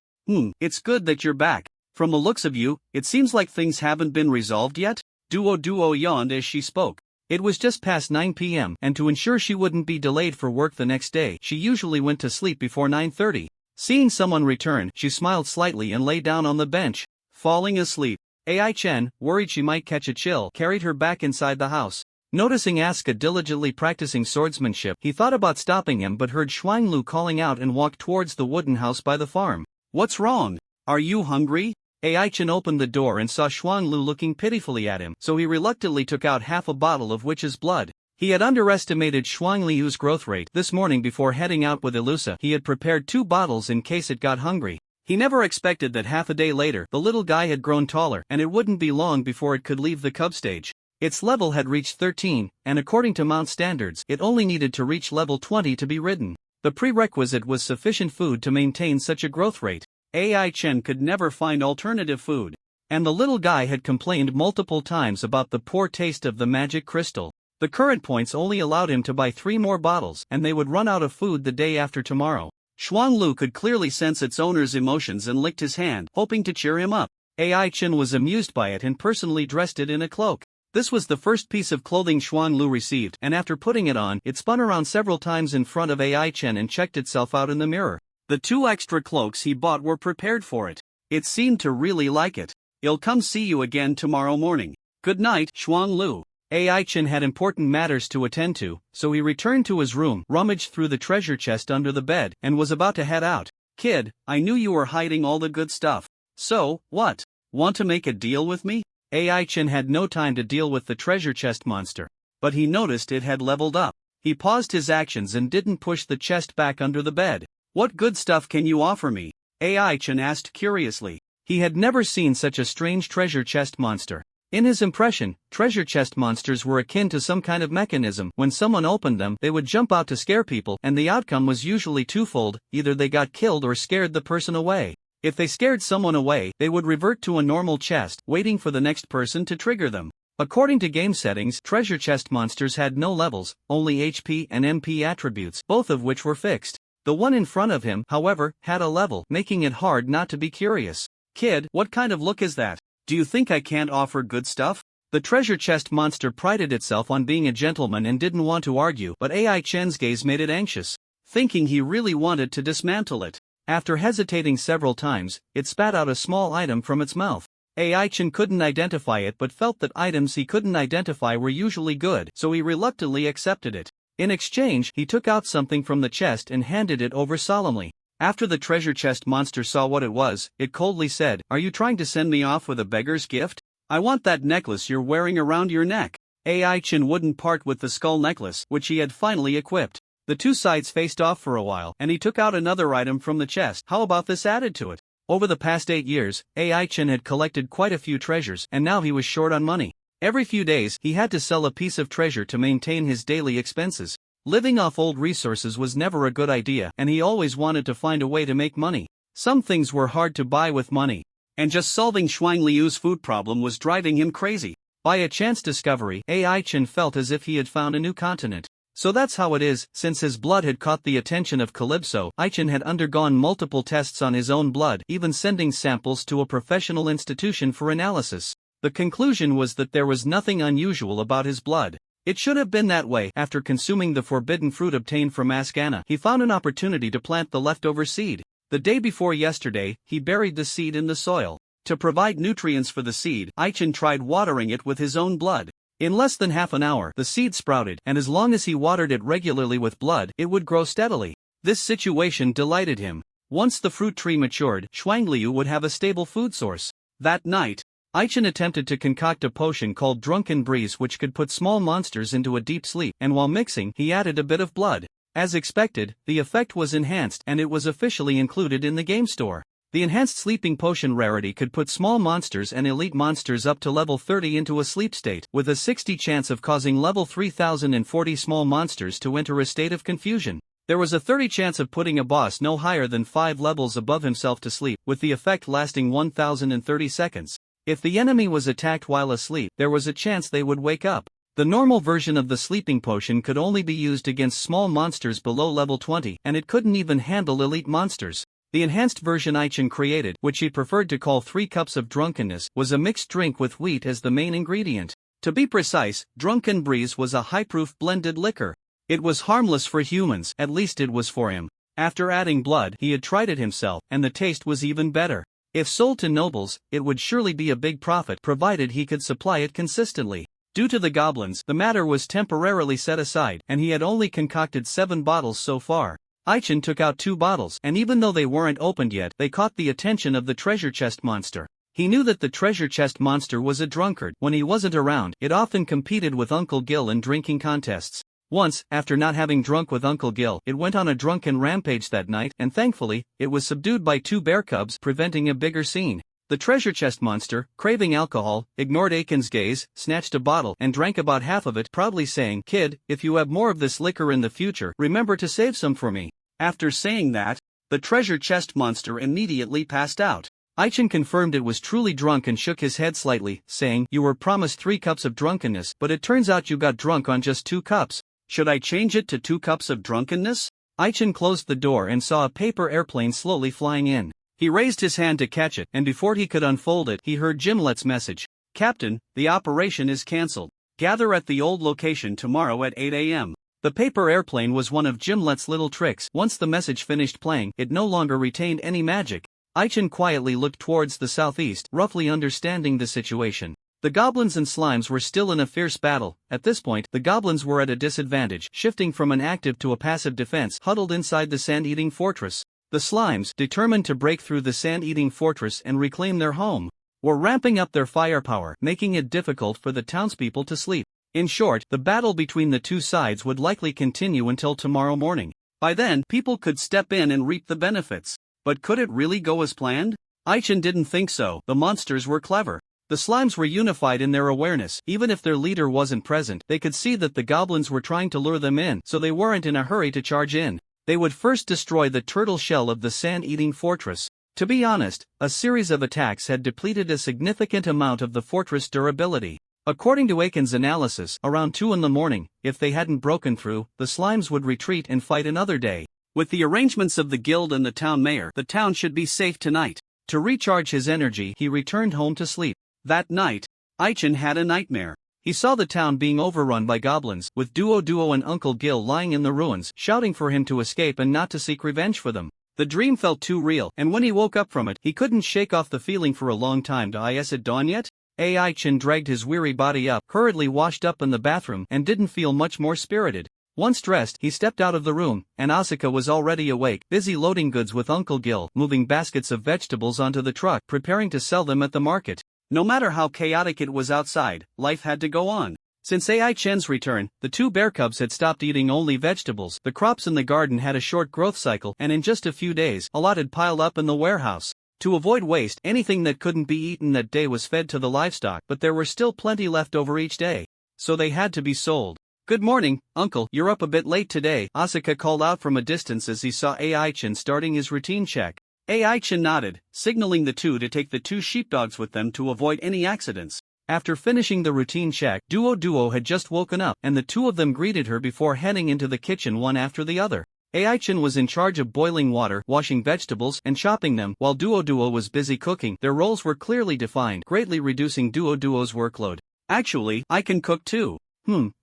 It's good that you're back. From the looks of you, it seems like things haven't been resolved yet." Duo yawned as she spoke. It was just past 9 p.m., and to ensure she wouldn't be delayed for work the next day, she usually went to sleep before 9:30. Seeing someone return, she smiled slightly and lay down on the bench, falling asleep. Aichin, worried she might catch a chill, carried her back inside the house. Noticing Asuka diligently practicing swordsmanship, he thought about stopping him but heard Xuanlu calling out and walked towards the wooden house by the farm. "What's wrong? Are you hungry?" Aichin opened the door and saw Xuanlu looking pitifully at him, so he reluctantly took out half a bottle of witch's blood. He had underestimated Xuanliu's growth rate. This morning before heading out with Elusa, he had prepared 2 bottles in case it got hungry. He never expected that half a day later, the little guy had grown taller, and it wouldn't be long before it could leave the cub stage. Its level had reached 13, and according to Mount standards, it only needed to reach level 20 to be ridden. The prerequisite was sufficient food to maintain such a growth rate. Aichin could never find alternative food, and the little guy had complained multiple times about the poor taste of the magic crystal. The current points only allowed him to buy 3 more bottles, and they would run out of food the day after tomorrow. Xuanlu could clearly sense its owner's emotions and licked his hand, hoping to cheer him up. Aichin was amused by it and personally dressed it in a cloak. This was the first piece of clothing Xuanlu received, and after putting it on, it spun around several times in front of Aichin and checked itself out in the mirror. The 2 extra cloaks he bought were prepared for it. It seemed to really like it. "I'll come see you again tomorrow morning. Good night, Xuanlu." Aichin had important matters to attend to, so he returned to his room, rummaged through the treasure chest under the bed, and was about to head out. "Kid, I knew you were hiding all the good stuff. So, what? Want to make a deal with me?" Aichin had no time to deal with the treasure chest monster, but he noticed it had leveled up. He paused his actions and didn't push the chest back under the bed. "What good stuff can you offer me?" AI-chan asked curiously. He had never seen such a strange treasure chest monster. In his impression, treasure chest monsters were akin to some kind of mechanism. When someone opened them, they would jump out to scare people, and the outcome was usually twofold: either they got killed or scared the person away. If they scared someone away, they would revert to a normal chest, waiting for the next person to trigger them. According to game settings, treasure chest monsters had no levels, only HP and MP attributes, both of which were fixed. The one in front of him, however, had a level, making it hard not to be curious. "Kid, what kind of look is that? Do you think I can't offer good stuff?" The treasure chest monster prided itself on being a gentleman and didn't want to argue, but AI-chan's gaze made it anxious, thinking he really wanted to dismantle it. After hesitating several times, it spat out a small item from its mouth. AI-chan couldn't identify it but felt that items he couldn't identify were usually good, so he reluctantly accepted it. In exchange, he took out something from the chest and handed it over solemnly. After the treasure chest monster saw what it was, it coldly said, "Are you trying to send me off with a beggar's gift? I want that necklace you're wearing around your neck." AI-chan wouldn't part with the skull necklace, which he had finally equipped. The two sides faced off for a while, and he took out another item from the chest. How about this added to it? Over the past 8 years, AI-chan had collected quite a few treasures, and now he was short on money. Every few days, he had to sell a piece of treasure to maintain his daily expenses. Living off old resources was never a good idea, and he always wanted to find a way to make money. Some things were hard to buy with money, and just solving Shuang Liu's food problem was driving him crazy. By a chance discovery, AI-chan felt as if he had found a new continent. So that's how it is. Since his blood had caught the attention of Calypso, AI-chan had undergone multiple tests on his own blood, even sending samples to a professional institution for analysis. The conclusion was that there was nothing unusual about his blood. It should have been that way. After consuming the forbidden fruit obtained from Ascana, he found an opportunity to plant the leftover seed. The day before yesterday, he buried the seed in the soil. To provide nutrients for the seed, AI-chan tried watering it with his own blood. In less than half an hour, the seed sprouted, and as long as he watered it regularly with blood, it would grow steadily. This situation delighted him. Once the fruit tree matured, Shuang Liu would have a stable food source. That night, AI-chan attempted to concoct a potion called Drunken Breeze which could put small monsters into a deep sleep, and while mixing, he added a bit of blood. As expected, the effect was enhanced and it was officially included in the game store. The enhanced sleeping potion rarity could put small monsters and elite monsters up to level 30 into a sleep state, with a 60 chance of causing level 3040 small monsters to enter a state of confusion. There was a 30 chance of putting a boss no higher than 5 levels above himself to sleep, with the effect lasting 1030 seconds. If the enemy was attacked while asleep, there was a chance they would wake up. The normal version of the sleeping potion could only be used against small monsters below level 20, and it couldn't even handle elite monsters. The enhanced version AI-chan created, which he preferred to call 3 cups of drunkenness, was a mixed drink with wheat as the main ingredient. To be precise, Drunken Breeze was a high-proof blended liquor. It was harmless for humans, at least it was for him. After adding blood, he had tried it himself, and the taste was even better. If sold to nobles, it would surely be a big profit provided he could supply it consistently. Due to the goblins, the matter was temporarily set aside, and he had only concocted 7 bottles so far. AI-chan took out 2 bottles, and even though they weren't opened yet, they caught the attention of the treasure chest monster. He knew that the treasure chest monster was a drunkard. When he wasn't around, it often competed with Uncle Gil in drinking contests. Once, after not having drunk with Uncle Gil, it went on a drunken rampage that night, and thankfully, it was subdued by 2 bear cubs, preventing a bigger scene. The treasure chest monster, craving alcohol, ignored AI-chan's gaze, snatched a bottle, and drank about half of it, proudly saying, "Kid, if you have more of this liquor in the future, remember to save some for me." After saying that, the treasure chest monster immediately passed out. AI-chan confirmed it was truly drunk and shook his head slightly, saying, "You were promised 3 cups of drunkenness, but it turns out you got drunk on just 2 cups. Should I change it to 2 cups of drunkenness?" AI-chan closed the door and saw a paper airplane slowly flying in. He raised his hand to catch it, and before he could unfold it, he heard Gimlet's message. "Captain, the operation is cancelled. Gather at the old location tomorrow at 8 a.m. The paper airplane was one of Gimlet's little tricks. Once the message finished playing, it no longer retained any magic. AI-chan quietly looked towards the southeast, roughly understanding the situation. The goblins and slimes were still in a fierce battle. At this point, the goblins were at a disadvantage, shifting from an active to a passive defense, huddled inside the sand-eating fortress. The slimes, determined to break through the sand-eating fortress and reclaim their home, were ramping up their firepower, making it difficult for the townspeople to sleep. In short, the battle between the two sides would likely continue until tomorrow morning. By then, people could step in and reap the benefits. But could it really go as planned? Aichen didn't think so. The monsters were clever. The slimes were unified in their awareness. Even if their leader wasn't present, they could see that the goblins were trying to lure them in, so they weren't in a hurry to charge in. They would first destroy the turtle shell of the sand-eating fortress. To be honest, a series of attacks had depleted a significant amount of the fortress' durability. According to Aiken's analysis, around 2 in the morning, if they hadn't broken through, the slimes would retreat and fight another day. With the arrangements of the guild and the town mayor, the town should be safe tonight. To recharge his energy, he returned home to sleep. That night, Aichen had a nightmare. He saw the town being overrun by goblins, with Duo and Uncle Gil lying in the ruins, shouting for him to escape and not to seek revenge for them. The dream felt too real, and when he woke up from it, he couldn't shake off the feeling for a long time. Is it dawn yet? Aichen dragged his weary body up, hurriedly washed up in the bathroom, and didn't feel much more spirited. Once dressed, he stepped out of the room, and Asuka was already awake, busy loading goods with Uncle Gil, moving baskets of vegetables onto the truck, preparing to sell them at the market. No matter how chaotic it was outside, life had to go on. Since Aichen's return, the 2 bear cubs had stopped eating only vegetables. The crops in the garden had a short growth cycle, and in just a few days, a lot had piled up in the warehouse. To avoid waste, anything that couldn't be eaten that day was fed to the livestock, but there were still plenty left over each day. So they had to be sold. "Good morning, Uncle, you're up a bit late today," Asuka called out from a distance as he saw Aichen starting his routine check. Aichen nodded, signaling the 2 to take the 2 sheepdogs with them to avoid any accidents. After finishing the routine check, Duo had just woken up, and the 2 of them greeted her before heading into the kitchen one after the other. Aichen was in charge of boiling water, washing vegetables, and chopping them, while Duo was busy cooking. Their roles were clearly defined, greatly reducing Duo's workload. "Actually, I can cook too."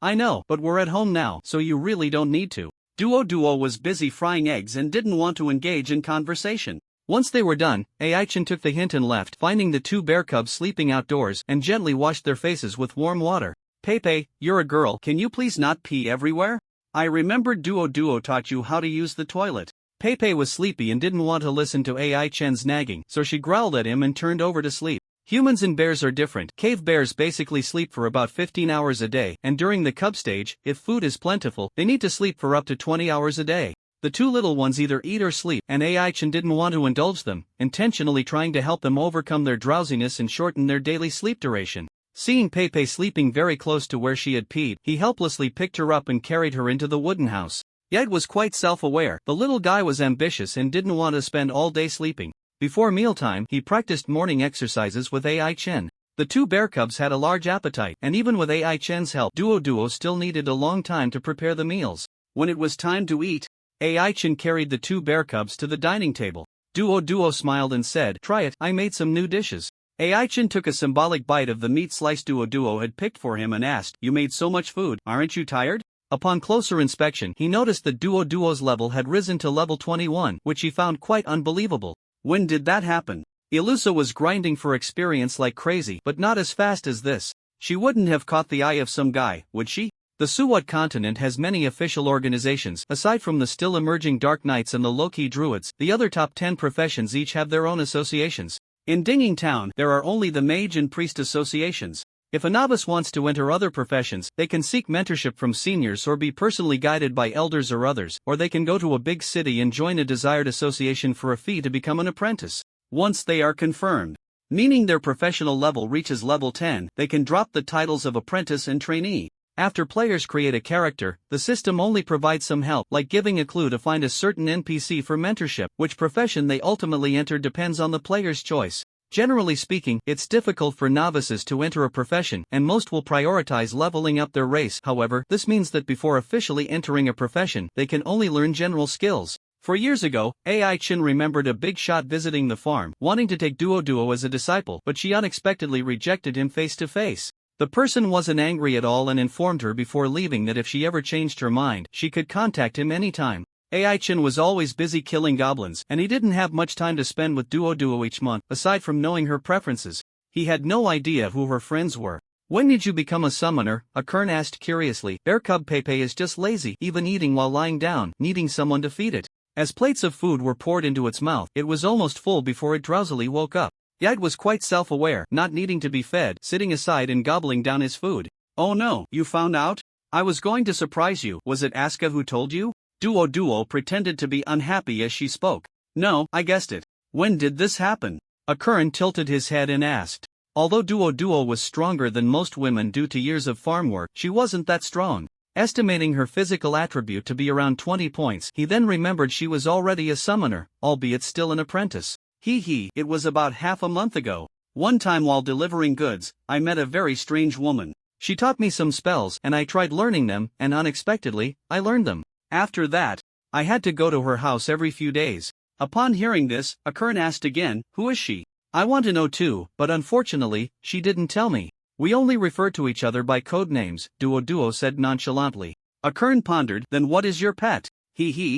I know, but we're at home now, so you really don't need to." Duo was busy frying eggs and didn't want to engage in conversation. Once they were done, Aichen took the hint and left, finding the 2 bear cubs sleeping outdoors, and gently washed their faces with warm water. "Pepe, you're a girl, can you please not pee everywhere? I remembered Duo taught you how to use the toilet." Pepe was sleepy and didn't want to listen to Aichen's nagging, so she growled at him and turned over to sleep. Humans and bears are different. Cave bears basically sleep for about 15 hours a day, and during the cub stage, if food is plentiful, they need to sleep for up to 20 hours a day. The 2 little ones either eat or sleep, and Aichen didn't want to indulge them, intentionally trying to help them overcome their drowsiness and shorten their daily sleep duration. Seeing Pepe sleeping very close to where she had peed, he helplessly picked her up and carried her into the wooden house. Yed was quite self-aware. The little guy was ambitious and didn't want to spend all day sleeping. Before mealtime, he practiced morning exercises with Aichen. The 2 bear cubs had a large appetite, and even with Aichen's help, Duo still needed a long time to prepare the meals. When it was time to eat, Aichen carried the 2 bear cubs to the dining table. Duo smiled and said, "Try it, I made some new dishes." Aichen took a symbolic bite of the meat slice Duo had picked for him and asked, "You made so much food, aren't you tired?" Upon closer inspection, he noticed that Duo's level had risen to level 21, which he found quite unbelievable. When did that happen? Ilusa was grinding for experience like crazy, but not as fast as this. She wouldn't have caught the eye of some guy, would she? The Suwot continent has many official organizations. Aside from the still emerging Dark Knights and the Loki Druids, the other top 10 professions each have their own associations. In Dinging Town, there are only the Mage and Priest associations. If a novice wants to enter other professions, they can seek mentorship from seniors or be personally guided by elders or others, or they can go to a big city and join a desired association for a fee to become an apprentice. Once they are confirmed, meaning their professional level reaches level 10, they can drop the titles of apprentice and trainee. After players create a character, the system only provides some help, like giving a clue to find a certain NPC for mentorship. Which profession they ultimately enter depends on the player's choice. Generally speaking, it's difficult for novices to enter a profession, and most will prioritize leveling up their race. However, this means that before officially entering a profession, they can only learn general skills. 4 years ago, Aichen remembered a big shot visiting the farm, wanting to take Duo as a disciple, but she unexpectedly rejected him face to face. The person wasn't angry at all and informed her before leaving that if she ever changed her mind, she could contact him anytime. Aichen was always busy killing goblins, and he didn't have much time to spend with Duo each month, aside from knowing her preferences. He had no idea who her friends were. "When did you become a summoner?" Akern asked curiously. Bear cub Pepe is just lazy, even eating while lying down, needing someone to feed it. As plates of food were poured into its mouth, it was almost full before it drowsily woke up. Yad was quite self-aware, not needing to be fed, sitting aside and gobbling down his food. "Oh no, you found out? I was going to surprise you." "Was it Asuka who told you?" Duo pretended to be unhappy as she spoke. No, I guessed it. When did this happen? Akurin tilted his head and asked. Although Duo was stronger than most women due to years of farm work, she wasn't that strong. Estimating her physical attribute to be around 20 points, he then remembered she was already a summoner, albeit still an apprentice. It was about half a month ago. One time while delivering goods, I met a very strange woman. She taught me some spells and I tried learning them, and unexpectedly, I learned them. After that, I had to go to her house every few days. Upon hearing this, Akurin asked again, who is she? I want to know too, but unfortunately, she didn't tell me. We only refer to each other by code names, Duo said nonchalantly. Akurin pondered, then what is your pet?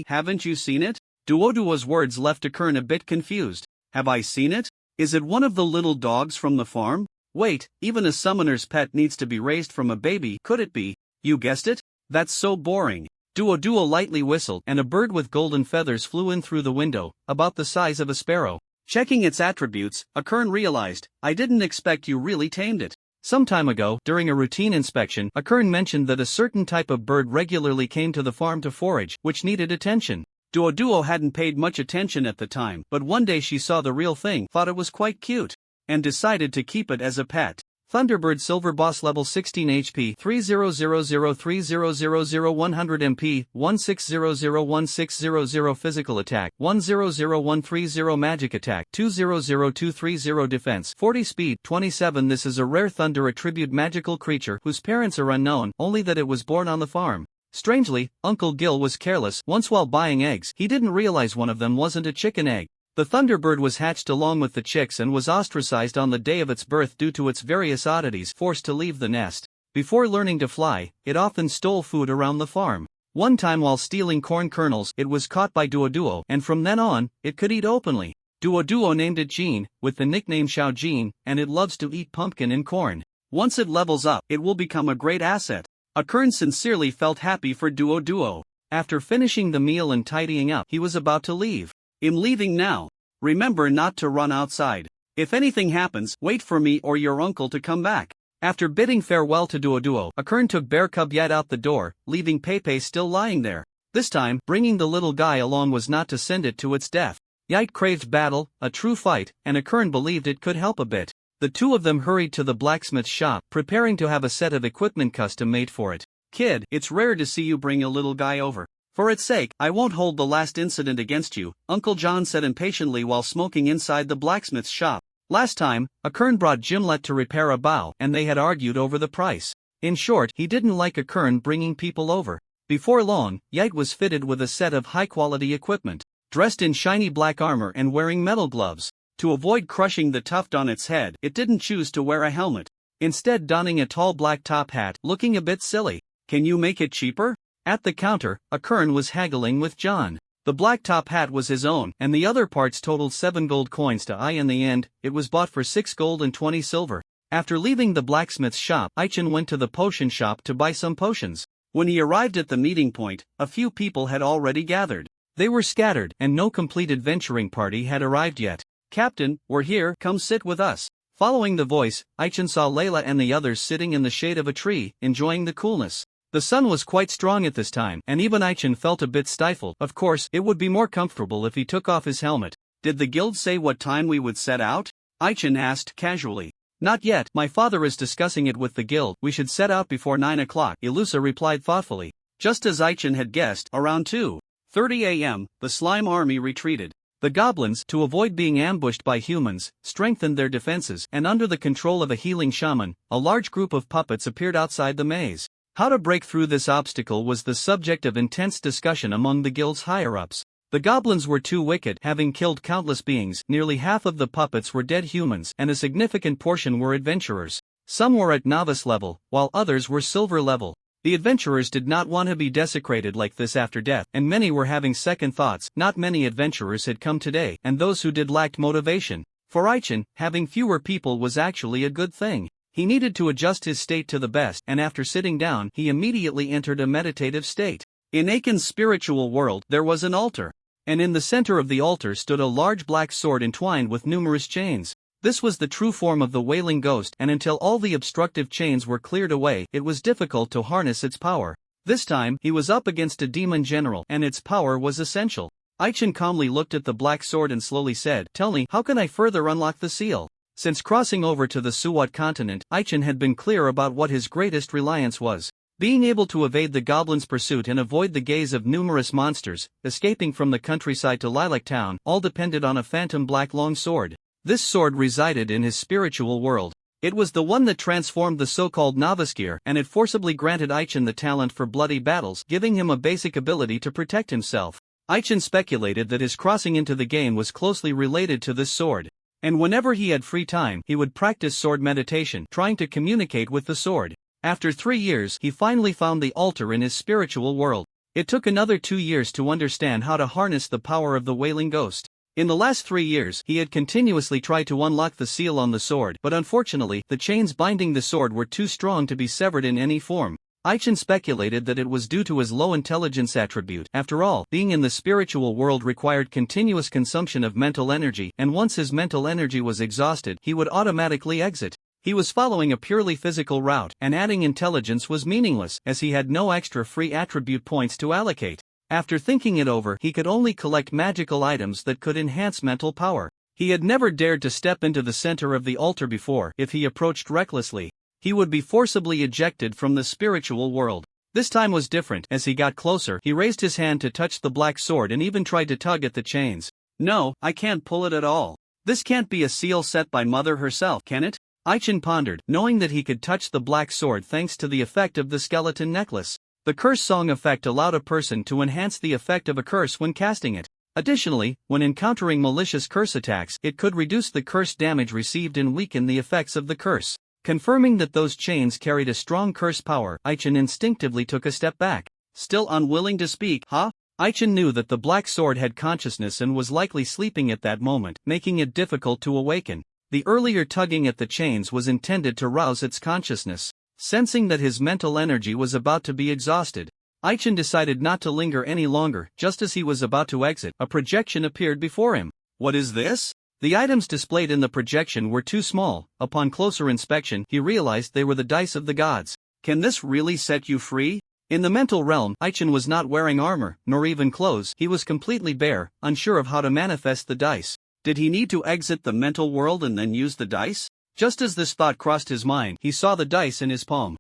Haven't you seen it? Duo's words left Akurin a bit confused. Have I seen it? Is it one of the little dogs from the farm? Wait, even a summoner's pet needs to be raised from a baby, could it be? You guessed it? That's so boring. Duo lightly whistled and a bird with golden feathers flew in through the window, about the size of a sparrow. Checking its attributes, Akurin realized, I didn't expect you really tamed it. Some time ago, during a routine inspection, Akurin mentioned that a certain type of bird regularly came to the farm to forage, which needed attention. Duo hadn't paid much attention at the time, but one day she saw the real thing, thought it was quite cute, and decided to keep it as a pet. Thunderbird Silver Boss Level 16 HP 30003000 MP 16001600 Physical Attack 100130 Magic Attack 200230 Defense 40 Speed 27. This is a rare Thunder attribute magical creature whose parents are unknown, only that it was born on the farm. Strangely, Uncle Gil was careless. Once while buying eggs, he didn't realize one of them wasn't a chicken egg. The Thunderbird was hatched along with the chicks and was ostracized on the day of its birth due to its various oddities, forced to leave the nest. Before learning to fly, it often stole food around the farm. One time while stealing corn kernels, it was caught by Duo, and from then on, it could eat openly. Duo named it Jean, with the nickname Xiao Jean, and it loves to eat pumpkin and corn. Once it levels up, it will become a great asset. Akurin sincerely felt happy for Duo. After finishing the meal and tidying up, he was about to leave. I'm leaving now. Remember not to run outside. If anything happens, wait for me or your uncle to come back. After bidding farewell to Duo, Akurin took Bear Cub Yat out the door, leaving Pepe still lying there. This time, bringing the little guy along was not to send it to its death. Yat craved battle, a true fight, and Akurin believed it could help a bit. The two of them hurried to the blacksmith's shop, preparing to have a set of equipment custom made for it. Kid, it's rare to see you bring a little guy over. For its sake, I won't hold the last incident against you, Uncle John said impatiently while smoking inside the blacksmith's shop. Last time, Akurin brought Gimlet to repair a bow, and they had argued over the price. In short, he didn't like Akurin bringing people over. Before long, Yat was fitted with a set of high-quality equipment, dressed in shiny black armor and wearing metal gloves. To avoid crushing the tuft on its head, it didn't choose to wear a helmet, instead donning a tall black top hat, looking a bit silly. Can you make it cheaper? At the counter, Akurin was haggling with John. The black top hat was his own, and the other parts totaled 7 gold coins to I. In the end, it was bought for 6 gold and 20 silver. After leaving the blacksmith's shop, Aichin went to the potion shop to buy some potions. When he arrived at the meeting point, a few people had already gathered. They were scattered, and no complete adventuring party had arrived yet. Captain, we're here, come sit with us. Following the voice, Aichin saw Layla and the others sitting in the shade of a tree, enjoying the coolness. The sun was quite strong at this time, and even Aichin felt a bit stifled. Of course, it would be more comfortable if he took off his helmet. Did the guild say what time we would set out? Aichin asked casually. Not yet, my father is discussing it with the guild. We should set out before 9 o'clock, Ilusa replied thoughtfully. Just as Aichin had guessed, around 2:30 a.m., the slime army retreated. The goblins, to avoid being ambushed by humans, strengthened their defenses, and under the control of a healing shaman, a large group of puppets appeared outside the maze. How to break through this obstacle was the subject of intense discussion among the guild's higher-ups. The goblins were too wicked, having killed countless beings. Nearly half of the puppets were dead humans, and a significant portion were adventurers. Some were at novice level, while others were silver level. The adventurers did not want to be desecrated like this after death, and many were having second thoughts. Not many adventurers had come today, and those who did lacked motivation. For Aichin, having fewer people was actually a good thing. He needed to adjust his state to the best, and after sitting down, he immediately entered a meditative state. In Aiken's spiritual world, there was an altar, and in the center of the altar stood a large black sword entwined with numerous chains. This was the true form of the Wailing Ghost, and until all the obstructive chains were cleared away, it was difficult to harness its power. This time, he was up against a demon general, and its power was essential. Aichin calmly looked at the black sword and slowly said, "Tell me, how can I further unlock the seal?" Since crossing over to the Suwat continent, Aichin had been clear about what his greatest reliance was. Being able to evade the goblins' pursuit and avoid the gaze of numerous monsters, escaping from the countryside to Lilac Town, all depended on a phantom black long sword. This sword resided in his spiritual world. It was the one that transformed the so-called Noviskir, and it forcibly granted Aichin the talent for bloody battles, giving him a basic ability to protect himself. Aichin speculated that his crossing into the game was closely related to this sword. And whenever he had free time, he would practice sword meditation, trying to communicate with the sword. After 3 years, he finally found the altar in his spiritual world. It took another 2 years to understand how to harness the power of the Wailing Ghost. In the last 3 years, he had continuously tried to unlock the seal on the sword, but unfortunately, the chains binding the sword were too strong to be severed in any form. Aichin speculated that it was due to his low intelligence attribute. After all, being in the spiritual world required continuous consumption of mental energy, and once his mental energy was exhausted, he would automatically exit. He was following a purely physical route, and adding intelligence was meaningless, as he had no extra free attribute points to allocate. After thinking it over, he could only collect magical items that could enhance mental power. He had never dared to step into the center of the altar before. If he approached recklessly, he would be forcibly ejected from the spiritual world. This time was different. As he got closer, he raised his hand to touch the black sword and even tried to tug at the chains. "No, I can't pull it at all. This can't be a seal set by Mother herself, can it?" Aichin pondered, knowing that he could touch the black sword thanks to the effect of the skeleton necklace. The curse song effect allowed a person to enhance the effect of a curse when casting it. Additionally, when encountering malicious curse attacks, it could reduce the curse damage received and weaken the effects of the curse. Confirming that those chains carried a strong curse power, Aichin instinctively took a step back. Still unwilling to speak, huh? Aichin knew that the black sword had consciousness and was likely sleeping at that moment, making it difficult to awaken. The earlier tugging at the chains was intended to rouse its consciousness. Sensing that his mental energy was about to be exhausted, Aichin decided not to linger any longer. Just as he was about to exit, a projection appeared before him. "What is this?" The items displayed in the projection were too small. Upon closer inspection, he realized they were the dice of the gods. "Can this really set you free?" In the mental realm, Aichin was not wearing armor, nor even clothes. He was completely bare, unsure of how to manifest the dice. Did he need to exit the mental world and then use the dice? Just as this thought crossed his mind, he saw the dice in his palm.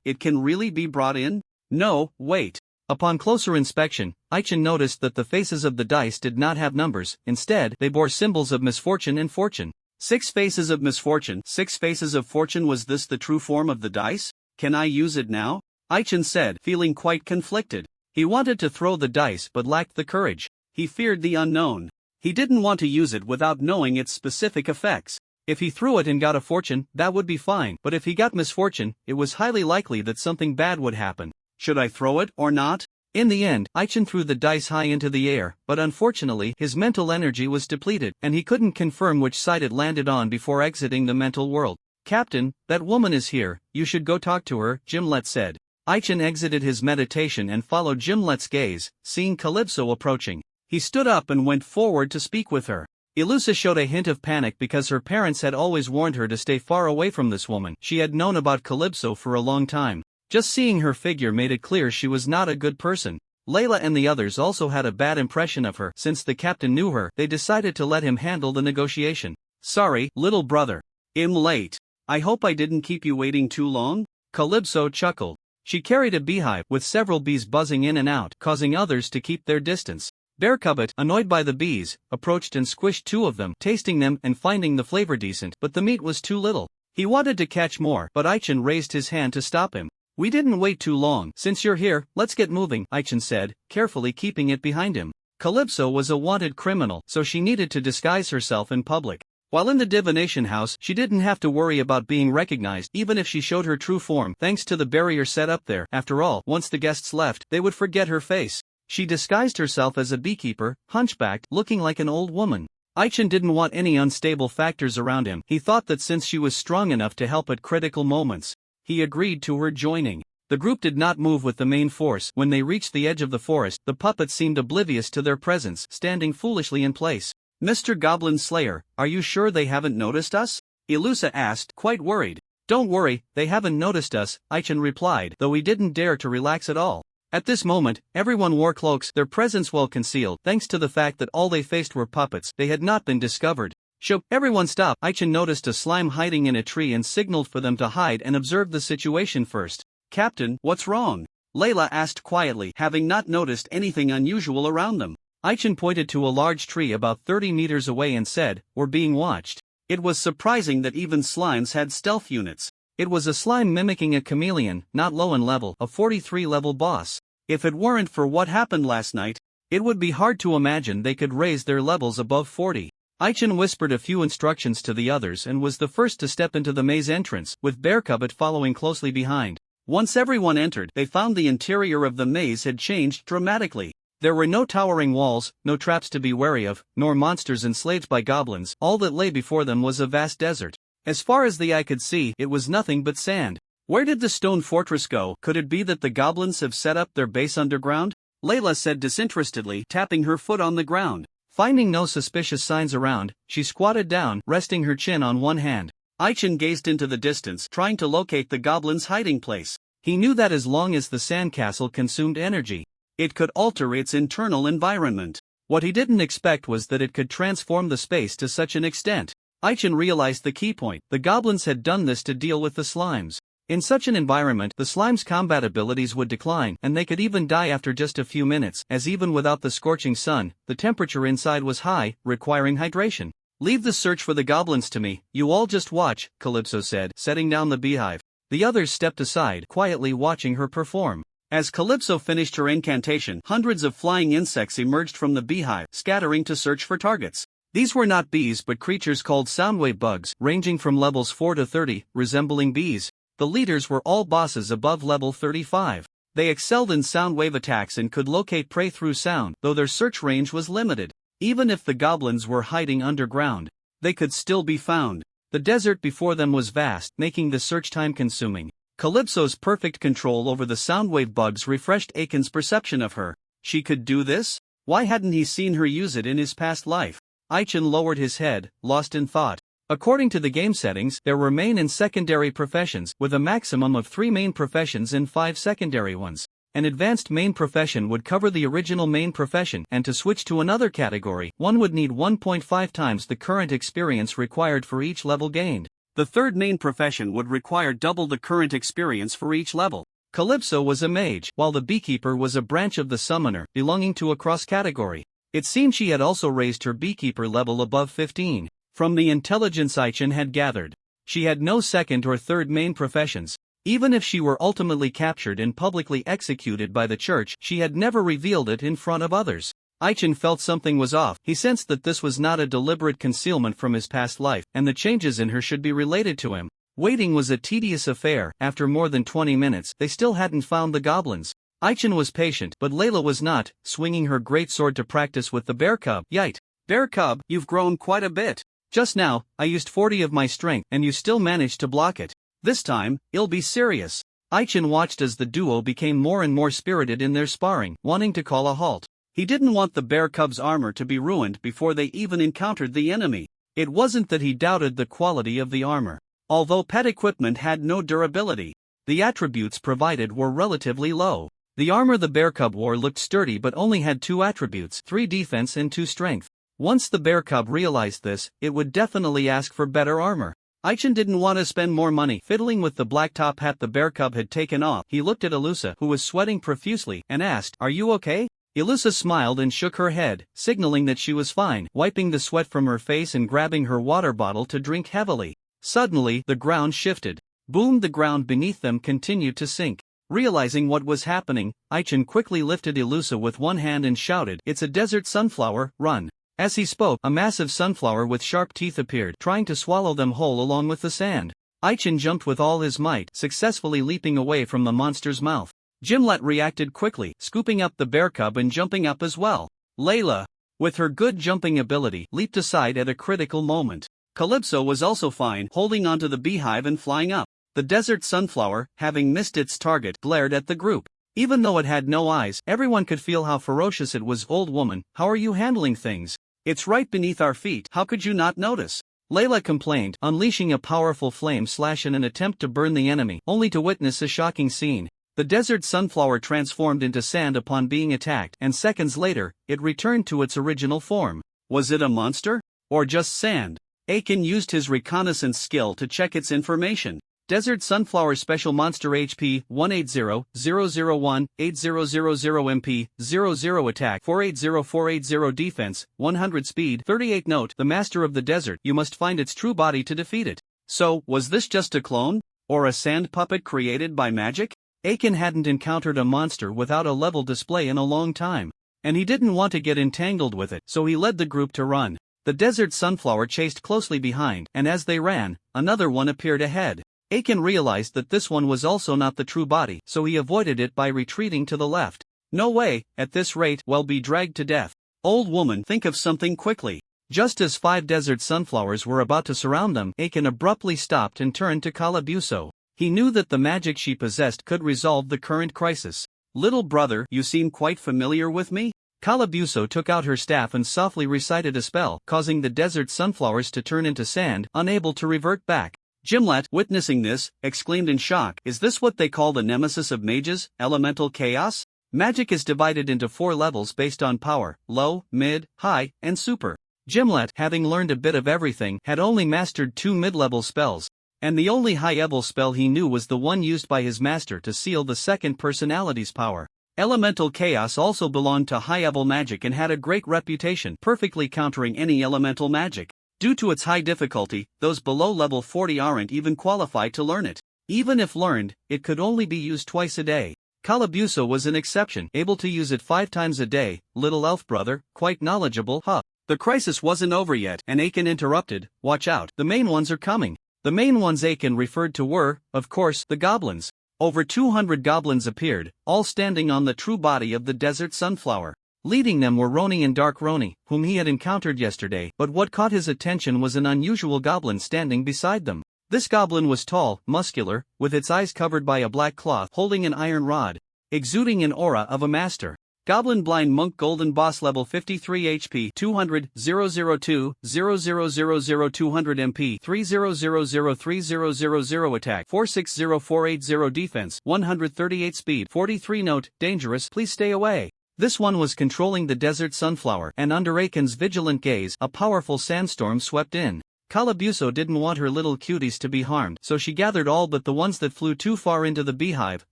It can really be brought in? No, wait. Upon closer inspection, Aichin noticed that the faces of the dice did not have numbers. Instead, they bore symbols of misfortune and fortune. 6 faces of misfortune, 6 faces of fortune. Was this the true form of the dice? "Can I use it now?" Aichin said, feeling quite conflicted. He wanted to throw the dice but lacked the courage. He feared the unknown. He didn't want to use it without knowing its specific effects. If he threw it and got a fortune, that would be fine, but if he got misfortune, it was highly likely that something bad would happen. Should I throw it or not? In the end, Aichin threw the dice high into the air, but unfortunately, his mental energy was depleted, and he couldn't confirm which side it landed on before exiting the mental world. "Captain, that woman is here, you should go talk to her," Gimlet said. Aichin exited his meditation and followed Gimlet's gaze, seeing Calypso approaching. He stood up and went forward to speak with her. Ilusa showed a hint of panic because her parents had always warned her to stay far away from this woman. She had known about Calypso for a long time. Just seeing her figure made it clear she was not a good person. Layla and the others also had a bad impression of her. Since the captain knew her, they decided to let him handle the negotiation. "Sorry, little brother. I'm late. I hope I didn't keep you waiting too long?" Calypso chuckled. She carried a beehive with several bees buzzing in and out, causing others to keep their distance. Bearcubbit, annoyed by the bees, approached and squished 2 of them, tasting them and finding the flavor decent, but the meat was too little. He wanted to catch more, but Aichin raised his hand to stop him. "We didn't wait too long. Since you're here, let's get moving," Aichin said, carefully keeping it behind him. Calypso was a wanted criminal, so she needed to disguise herself in public. While in the divination house, she didn't have to worry about being recognized, even if she showed her true form, thanks to the barrier set up there. After all, once the guests left, they would forget her face. She disguised herself as a beekeeper, hunchbacked, looking like an old woman. Aichin didn't want any unstable factors around him. He thought that since she was strong enough to help at critical moments, he agreed to her joining. The group did not move with the main force. When they reached the edge of the forest, the puppets seemed oblivious to their presence, standing foolishly in place. "Mr. Goblin Slayer, are you sure they haven't noticed us?" Ilusa asked, quite worried. "Don't worry, they haven't noticed us," Aichin replied, though he didn't dare to relax at all. At this moment, everyone wore cloaks, their presence well concealed, thanks to the fact that all they faced were puppets. They had not been discovered. Shoo, everyone stop! Aichin noticed a slime hiding in a tree and signaled for them to hide and observe the situation first. Captain, what's wrong? Layla asked quietly, having not noticed anything unusual around them. Aichin pointed to a large tree about 30 meters away and said, "We're being watched." It was surprising that even slimes had stealth units. It was a slime mimicking a chameleon, not low in level, a 43-level boss. If it weren't for what happened last night, it would be hard to imagine they could raise their levels above 40. Aichin whispered a few instructions to the others and was the first to step into the maze entrance, with Bearcubit following closely behind. Once everyone entered, they found the interior of the maze had changed dramatically. There were no towering walls, no traps to be wary of, nor monsters enslaved by goblins. All that lay before them was a vast desert. As far as the eye could see, it was nothing but sand. Where did the stone fortress go? Could it be that the goblins have set up their base underground? Layla said disinterestedly, tapping her foot on the ground. Finding no suspicious signs around, she squatted down, resting her chin on one hand. Aichin gazed into the distance, trying to locate the goblins' hiding place. He knew that as long as the sandcastle consumed energy, it could alter its internal environment. What he didn't expect was that it could transform the space to such an extent. Aichin realized the key point: the goblins had done this to deal with the slimes. In such an environment, the slimes' combat abilities would decline, and they could even die after just a few minutes, as even without the scorching sun, the temperature inside was high, requiring hydration. "Leave the search for the goblins to me, you all just watch," Calypso said, setting down the beehive. The others stepped aside, quietly watching her perform. As Calypso finished her incantation, hundreds of flying insects emerged from the beehive, scattering to search for targets. These were not bees but creatures called soundwave bugs, ranging from levels 4 to 30, resembling bees. The leaders were all bosses above level 35. They excelled in soundwave attacks and could locate prey through sound, though their search range was limited. Even if the goblins were hiding underground, they could still be found. The desert before them was vast, making the search time-consuming. Calypso's perfect control over the soundwave bugs refreshed Aiken's perception of her. She could do this? Why hadn't he seen her use it in his past life? Aichin lowered his head, lost in thought. According to the game settings, there were main and secondary professions, with a maximum of 3 main professions and 5 secondary ones. An advanced main profession would cover the original main profession, and to switch to another category, one would need 1.5 times the current experience required for each level gained. The third main profession would require double the current experience for each level. Calypso was a mage, while the beekeeper was a branch of the summoner, belonging to a cross-category. It seemed she had also raised her beekeeper level above 15. From the intelligence Aichin had gathered, she had no second or third main professions. Even if she were ultimately captured and publicly executed by the church, she had never revealed it in front of others. Aichin felt something was off. He sensed that this was not a deliberate concealment from his past life, and the changes in her should be related to him. Waiting was a tedious affair. After more than 20 minutes, they still hadn't found the goblins. Aichin was patient, but Layla was not, swinging her great sword to practice with the bear cub. "Yite! Bear cub, you've grown quite a bit. Just now, I used 40 of my strength, and you still managed to block it. This time, it'll be serious." Aichin watched as the duo became more and more spirited in their sparring, wanting to call a halt. He didn't want the bear cub's armor to be ruined before they even encountered the enemy. It wasn't that he doubted the quality of the armor. Although pet equipment had no durability, the attributes provided were relatively low. The armor the bear cub wore looked sturdy but only had 2 attributes, 3 defense and 2 strength. Once the bear cub realized this, it would definitely ask for better armor. Aichin didn't want to spend more money fiddling with the black top hat the bear cub had taken off. He looked at Elusa, who was sweating profusely, and asked, "Are you okay?" Elusa smiled and shook her head, signaling that she was fine, wiping the sweat from her face and grabbing her water bottle to drink heavily. Suddenly, the ground shifted. Boom! The ground beneath them continued to sink. Realizing what was happening, Aichin quickly lifted Elusa with one hand and shouted, "It's a desert sunflower, run!" As he spoke, a massive sunflower with sharp teeth appeared, trying to swallow them whole along with the sand. Aichin jumped with all his might, successfully leaping away from the monster's mouth. Gimlet reacted quickly, scooping up the bear cub and jumping up as well. Layla, with her good jumping ability, leaped aside at a critical moment. Calypso was also fine, holding onto the beehive and flying up. The desert sunflower, having missed its target, glared at the group. Even though it had no eyes, everyone could feel how ferocious it was. "Old woman, how are you handling things? It's right beneath our feet, how could you not notice?" Layla complained, unleashing a powerful flame slash in an attempt to burn the enemy, only to witness a shocking scene. The desert sunflower transformed into sand upon being attacked, and seconds later, it returned to its original form. Was it a monster? Or just sand? Aiken used his reconnaissance skill to check its information. Desert Sunflower Special Monster HP 180-001-8000 MP 00 Attack 480480 Defense 100 Speed 38 Note: the Master of the Desert, you must find its true body to defeat it. So, was this just a clone? Or a sand puppet created by magic? Aiken hadn't encountered a monster without a level display in a long time. And he didn't want to get entangled with it, so he led the group to run. The Desert Sunflower chased closely behind, and as they ran, another one appeared ahead. Aiken realized that this one was also not the true body, so he avoided it by retreating to the left. No way, at this rate, we'll be dragged to death. Old woman, think of something quickly. Just as 5 desert sunflowers were about to surround them, Aiken abruptly stopped and turned to Calabuso. He knew that the magic she possessed could resolve the current crisis. Little brother, you seem quite familiar with me? Calabuso took out her staff and softly recited a spell, causing the desert sunflowers to turn into sand, unable to revert back. Gimlet, witnessing this, exclaimed in shock, "Is this what they call the nemesis of mages, elemental chaos?" Magic is divided into 4 levels based on power: low, mid, high, and super. Gimlet, having learned a bit of everything, had only mastered 2 mid-level spells, and the only high-level spell he knew was the one used by his master to seal the second personality's power. Elemental chaos also belonged to high-level magic and had a great reputation, perfectly countering any elemental magic. Due to its high difficulty, those below level 40 aren't even qualified to learn it. Even if learned, it could only be used twice a day. Calabuso was an exception, able to use it 5 times a day. Little elf brother, quite knowledgeable, huh? The crisis wasn't over yet, and Aiken interrupted. Watch out, the main ones are coming. The main ones Aiken referred to were, of course, the goblins. Over 200 goblins appeared, all standing on the true body of the desert sunflower. Leading them were Roni and Dark Roni, whom he had encountered yesterday, but what caught his attention was an unusual goblin standing beside them. This goblin was tall, muscular, with its eyes covered by a black cloth, holding an iron rod, exuding an aura of a master. Goblin Blind Monk Golden Boss Level 53 HP 200 002 0000 200 MP 30003000 Attack 460480 Defense 138 Speed 43 Note: dangerous, please stay away. This one was controlling the desert sunflower, and under Aiken's vigilant gaze, a powerful sandstorm swept in. Calabuso didn't want her little cuties to be harmed, so she gathered all but the ones that flew too far into the beehive,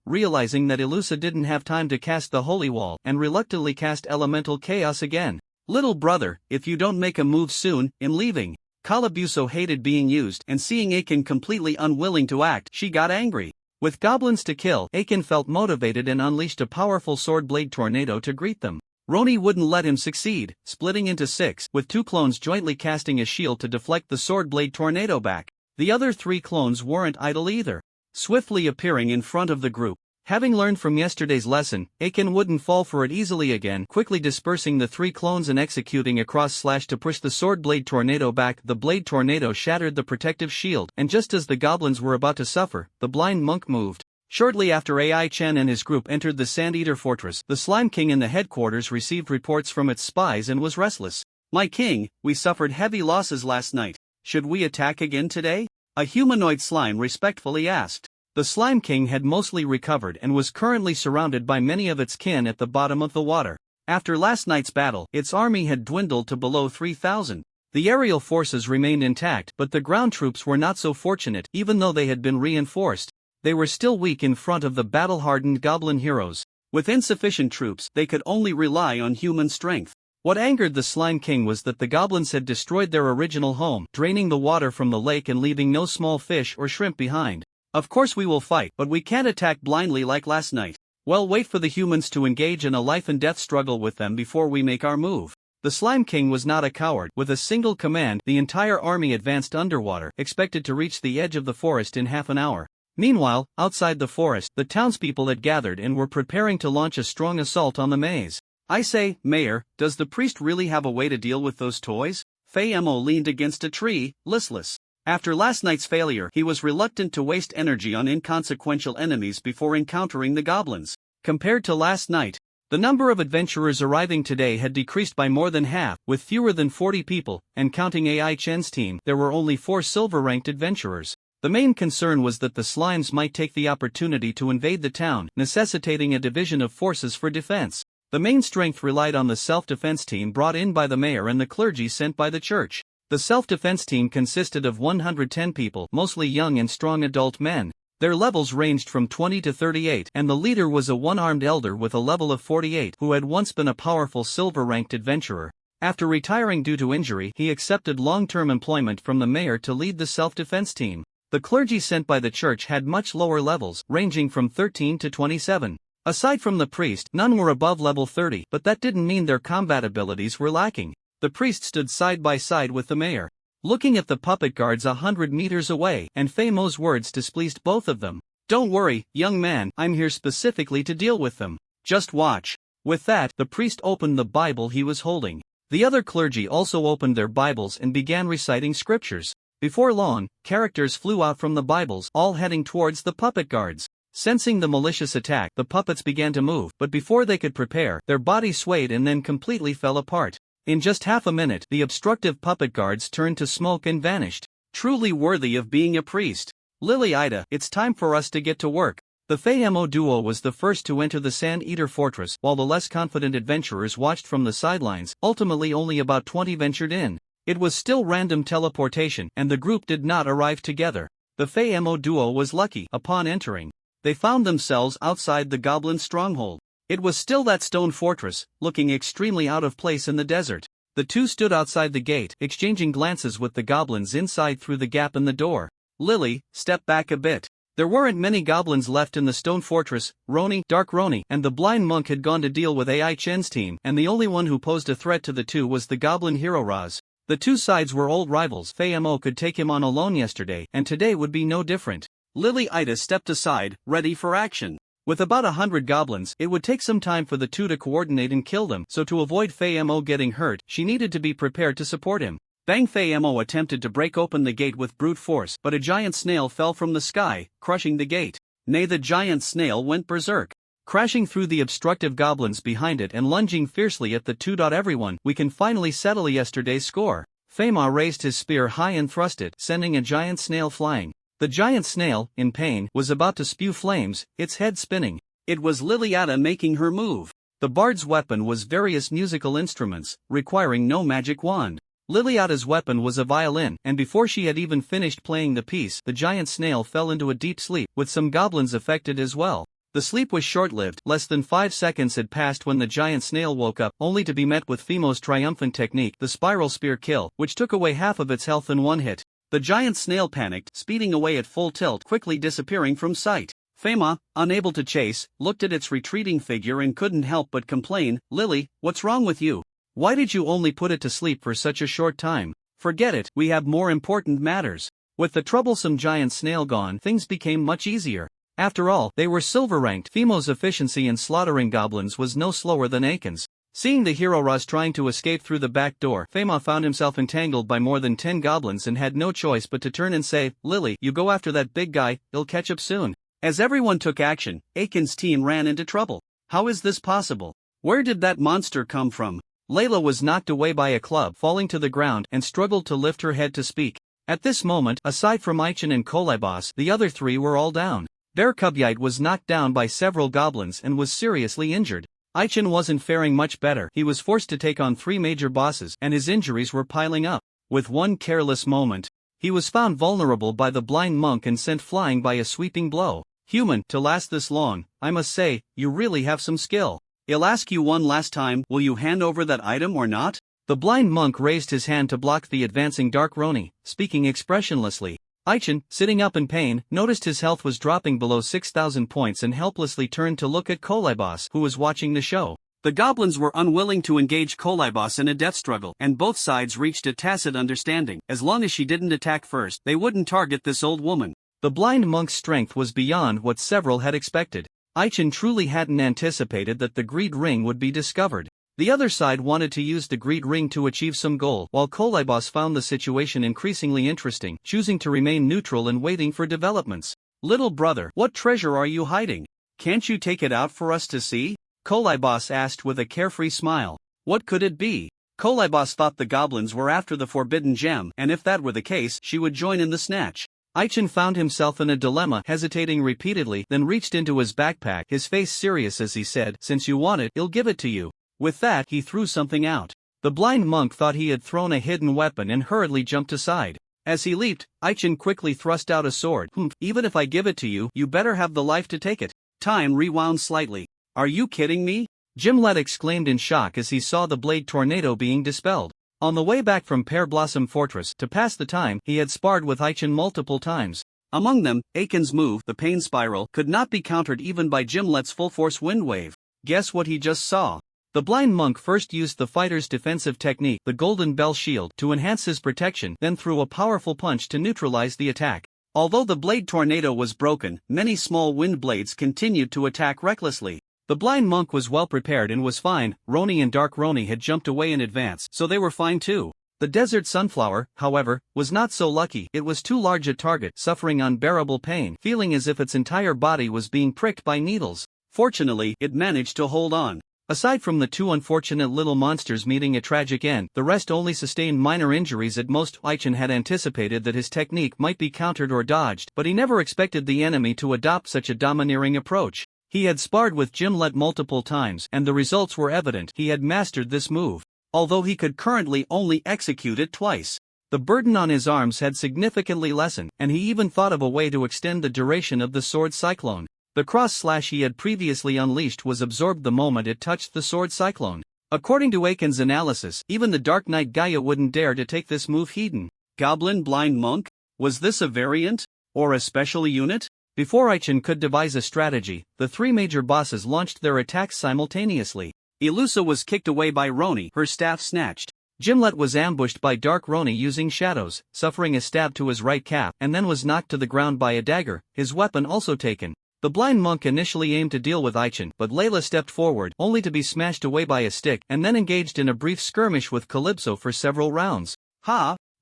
realizing that Elusa didn't have time to cast the holy wall, and reluctantly cast elemental chaos again. Little brother, if you don't make a move soon, I'm leaving. Calabuso hated being used, and seeing Aiken completely unwilling to act, she got angry. With goblins to kill, Aiken felt motivated and unleashed a powerful sword blade tornado to greet them. Roni wouldn't let him succeed, splitting into 6, with 2 clones jointly casting a shield to deflect the sword blade tornado back. The other 3 clones weren't idle either, swiftly appearing in front of the group. Having learned from yesterday's lesson, Aiken wouldn't fall for it easily again, quickly dispersing the 3 clones and executing a cross slash to push the sword blade tornado back. The blade tornado shattered the protective shield, and just as the goblins were about to suffer, the blind monk moved. Shortly after Ai Chen and his group entered the Sand Eater Fortress, the Slime King in the headquarters received reports from its spies and was restless. "My king, we suffered heavy losses last night. Should we attack again today?" A humanoid slime respectfully asked. The Slime King had mostly recovered and was currently surrounded by many of its kin at the bottom of the water. After last night's battle, its army had dwindled to below 3,000. The aerial forces remained intact, but the ground troops were not so fortunate. Even though they had been reinforced, they were still weak in front of the battle-hardened goblin heroes. With insufficient troops, they could only rely on human strength. What angered the Slime King was that the goblins had destroyed their original home, draining the water from the lake and leaving no small fish or shrimp behind. "Of course we will fight, but we can't attack blindly like last night. Well, wait for the humans to engage in a life-and-death struggle with them before we make our move." The Slime King was not a coward. With a single command, the entire army advanced underwater, expected to reach the edge of the forest in half an hour. Meanwhile, outside the forest, the townspeople had gathered and were preparing to launch a strong assault on the maze. "I say, Mayor, does the priest really have a way to deal with those toys?" Fei Emo leaned against a tree, listless. After last night's failure, he was reluctant to waste energy on inconsequential enemies before encountering the goblins. Compared to last night, the number of adventurers arriving today had decreased by more than half, with fewer than 40 people, and counting Ai Chen's team, there were only 4 silver-ranked adventurers. The main concern was that the slimes might take the opportunity to invade the town, necessitating a division of forces for defense. The main strength relied on the self-defense team brought in by the mayor and the clergy sent by the church. The self-defense team consisted of 110 people, mostly young and strong adult men. Their levels ranged from 20 to 38, and the leader was a one-armed elder with a level of 48 who had once been a powerful silver-ranked adventurer. After retiring due to injury, he accepted long-term employment from the mayor to lead the self-defense team. The clergy sent by the church had much lower levels, ranging from 13 to 27. Aside from the priest, none were above level 30, but that didn't mean their combat abilities were lacking. The priest stood side by side with the mayor, looking at the puppet guards 100 meters away, and Feimo's words displeased both of them. "Don't worry, young man, I'm here specifically to deal with them. Just watch." With that, the priest opened the Bible he was holding. The other clergy also opened their Bibles and began reciting scriptures. Before long, characters flew out from the Bibles, all heading towards the puppet guards. Sensing the malicious attack, the puppets began to move, but before they could prepare, their bodies swayed and then completely fell apart. In just half a minute, the obstructive puppet guards turned to smoke and vanished. Truly worthy of being a priest. Lily Ida, it's time for us to get to work. The Feimo duo was the first to enter the Sand Eater Fortress, while the less confident adventurers watched from the sidelines. Ultimately only about 20 ventured in. It was still random teleportation, and the group did not arrive together. The Feimo duo was lucky. Upon entering, they found themselves outside the goblin stronghold. It was still that stone fortress, looking extremely out of place in the desert. The two stood outside the gate, exchanging glances with the goblins inside through the gap in the door. "Lily, step back a bit. There weren't many goblins left in the stone fortress. Roni, Dark Roni, and the blind monk had gone to deal with Ai Chen's team, and the only one who posed a threat to the two was the goblin hero Raz. The two sides were old rivals. Feimo could take him on alone yesterday, and today would be no different." Lily Ida stepped aside, ready for action. With about 100 goblins, it would take some time for the two to coordinate and kill them, so to avoid Feimo getting hurt, she needed to be prepared to support him. Bang! Feimo attempted to break open the gate with brute force, but a giant snail fell from the sky, crushing the gate. Nay, the giant snail went berserk, crashing through the obstructive goblins behind it and lunging fiercely at the two. "Everyone, we can finally settle yesterday's score." Feimo raised his spear high and thrust it, sending a giant snail flying. The giant snail, in pain, was about to spew flames, its head spinning. It was Liliata making her move. The bard's weapon was various musical instruments, requiring no magic wand. Liliata's weapon was a violin, and before she had even finished playing the piece, the giant snail fell into a deep sleep, with some goblins affected as well. The sleep was short-lived. Less than 5 seconds had passed when the giant snail woke up, only to be met with Feimo's triumphant technique, the spiral spear kill, which took away half of its health in one hit. The giant snail panicked, speeding away at full tilt, quickly disappearing from sight. Feimo, unable to chase, looked at its retreating figure and couldn't help but complain, "Lily, what's wrong with you? Why did you only put it to sleep for such a short time? Forget it, we have more important matters." With the troublesome giant snail gone, things became much easier. After all, they were silver-ranked. Feimo's efficiency in slaughtering goblins was no slower than Aiken's. Seeing the hero Raz trying to escape through the back door, Feimo found himself entangled by more than 10 goblins and had no choice but to turn and say, "Lily, you go after that big guy, he'll catch up soon." As everyone took action, Aiken's team ran into trouble. How is this possible? Where did that monster come from? Layla was knocked away by a club, falling to the ground, and struggled to lift her head to speak. At this moment, aside from Aichen and Kolibos, the other three were all down. Bearcubyite was knocked down by several goblins and was seriously injured. Aichen wasn't faring much better. He was forced to take on 3 major bosses, and his injuries were piling up. With one careless moment, he was found vulnerable by the blind monk and sent flying by a sweeping blow. "Human, to last this long, I must say, you really have some skill. I'll ask you one last time, will you hand over that item or not?" The blind monk raised his hand to block the advancing Dark Roni, speaking expressionlessly. Aichen, sitting up in pain, noticed his health was dropping below 6,000 points and helplessly turned to look at Kolibos, who was watching the show. The goblins were unwilling to engage Kolibos in a death struggle, and both sides reached a tacit understanding. As long as she didn't attack first, they wouldn't target this old woman. The blind monk's strength was beyond what several had expected. Aichen truly hadn't anticipated that the greed ring would be discovered. The other side wanted to use the greed ring to achieve some goal, while Kolibos found the situation increasingly interesting, choosing to remain neutral and waiting for developments. "Little brother, what treasure are you hiding? Can't you take it out for us to see?" Kolibos asked with a carefree smile. What could it be? Kolibos thought the goblins were after the forbidden gem, and if that were the case, she would join in the snatch. Aichin found himself in a dilemma, hesitating repeatedly, then reached into his backpack, his face serious as he said, "Since you want it, I'll give it to you." With that, he threw something out. The blind monk thought he had thrown a hidden weapon and hurriedly jumped aside. As he leaped, Aichin quickly thrust out a sword. Even if I give it to you, you better have the life to take it." Time rewound slightly. "Are you kidding me?" Gimlet exclaimed in shock as he saw the blade tornado being dispelled. On the way back from Pear Blossom Fortress, to pass the time, he had sparred with Aichin multiple times. Among them, Aiken's move, the Pain Spiral, could not be countered even by Gimlet's full-force wind wave. Guess what he just saw? The blind monk first used the fighter's defensive technique, the Golden Bell Shield, to enhance his protection, then threw a powerful punch to neutralize the attack. Although the blade tornado was broken, many small wind blades continued to attack recklessly. The blind monk was well prepared and was fine. Roni and Dark Roni had jumped away in advance, so they were fine too. The desert sunflower, however, was not so lucky. It was too large a target, suffering unbearable pain, feeling as if its entire body was being pricked by needles. Fortunately, it managed to hold on. Aside from the two unfortunate little monsters meeting a tragic end, the rest only sustained minor injuries at most. Aichin had anticipated that his technique might be countered or dodged, but he never expected the enemy to adopt such a domineering approach. He had sparred with Gimlet multiple times, and the results were evident. He had mastered this move, although he could currently only execute it twice. The burden on his arms had significantly lessened, and he even thought of a way to extend the duration of the sword cyclone. The cross slash he had previously unleashed was absorbed the moment it touched the sword cyclone. According to Aiken's analysis, even the Dark Knight Gaia wouldn't dare to take this move hidden. Goblin Blind Monk? Was this a variant? Or a special unit? Before Aichin could devise a strategy, the three major bosses launched their attacks simultaneously. Ilusa was kicked away by Roni, her staff snatched. Gimlet was ambushed by Dark Roni using shadows, suffering a stab to his right calf, and then was knocked to the ground by a dagger, his weapon also taken. The blind monk initially aimed to deal with Aichin, but Layla stepped forward, only to be smashed away by a stick, and then engaged in a brief skirmish with Calypso for several rounds.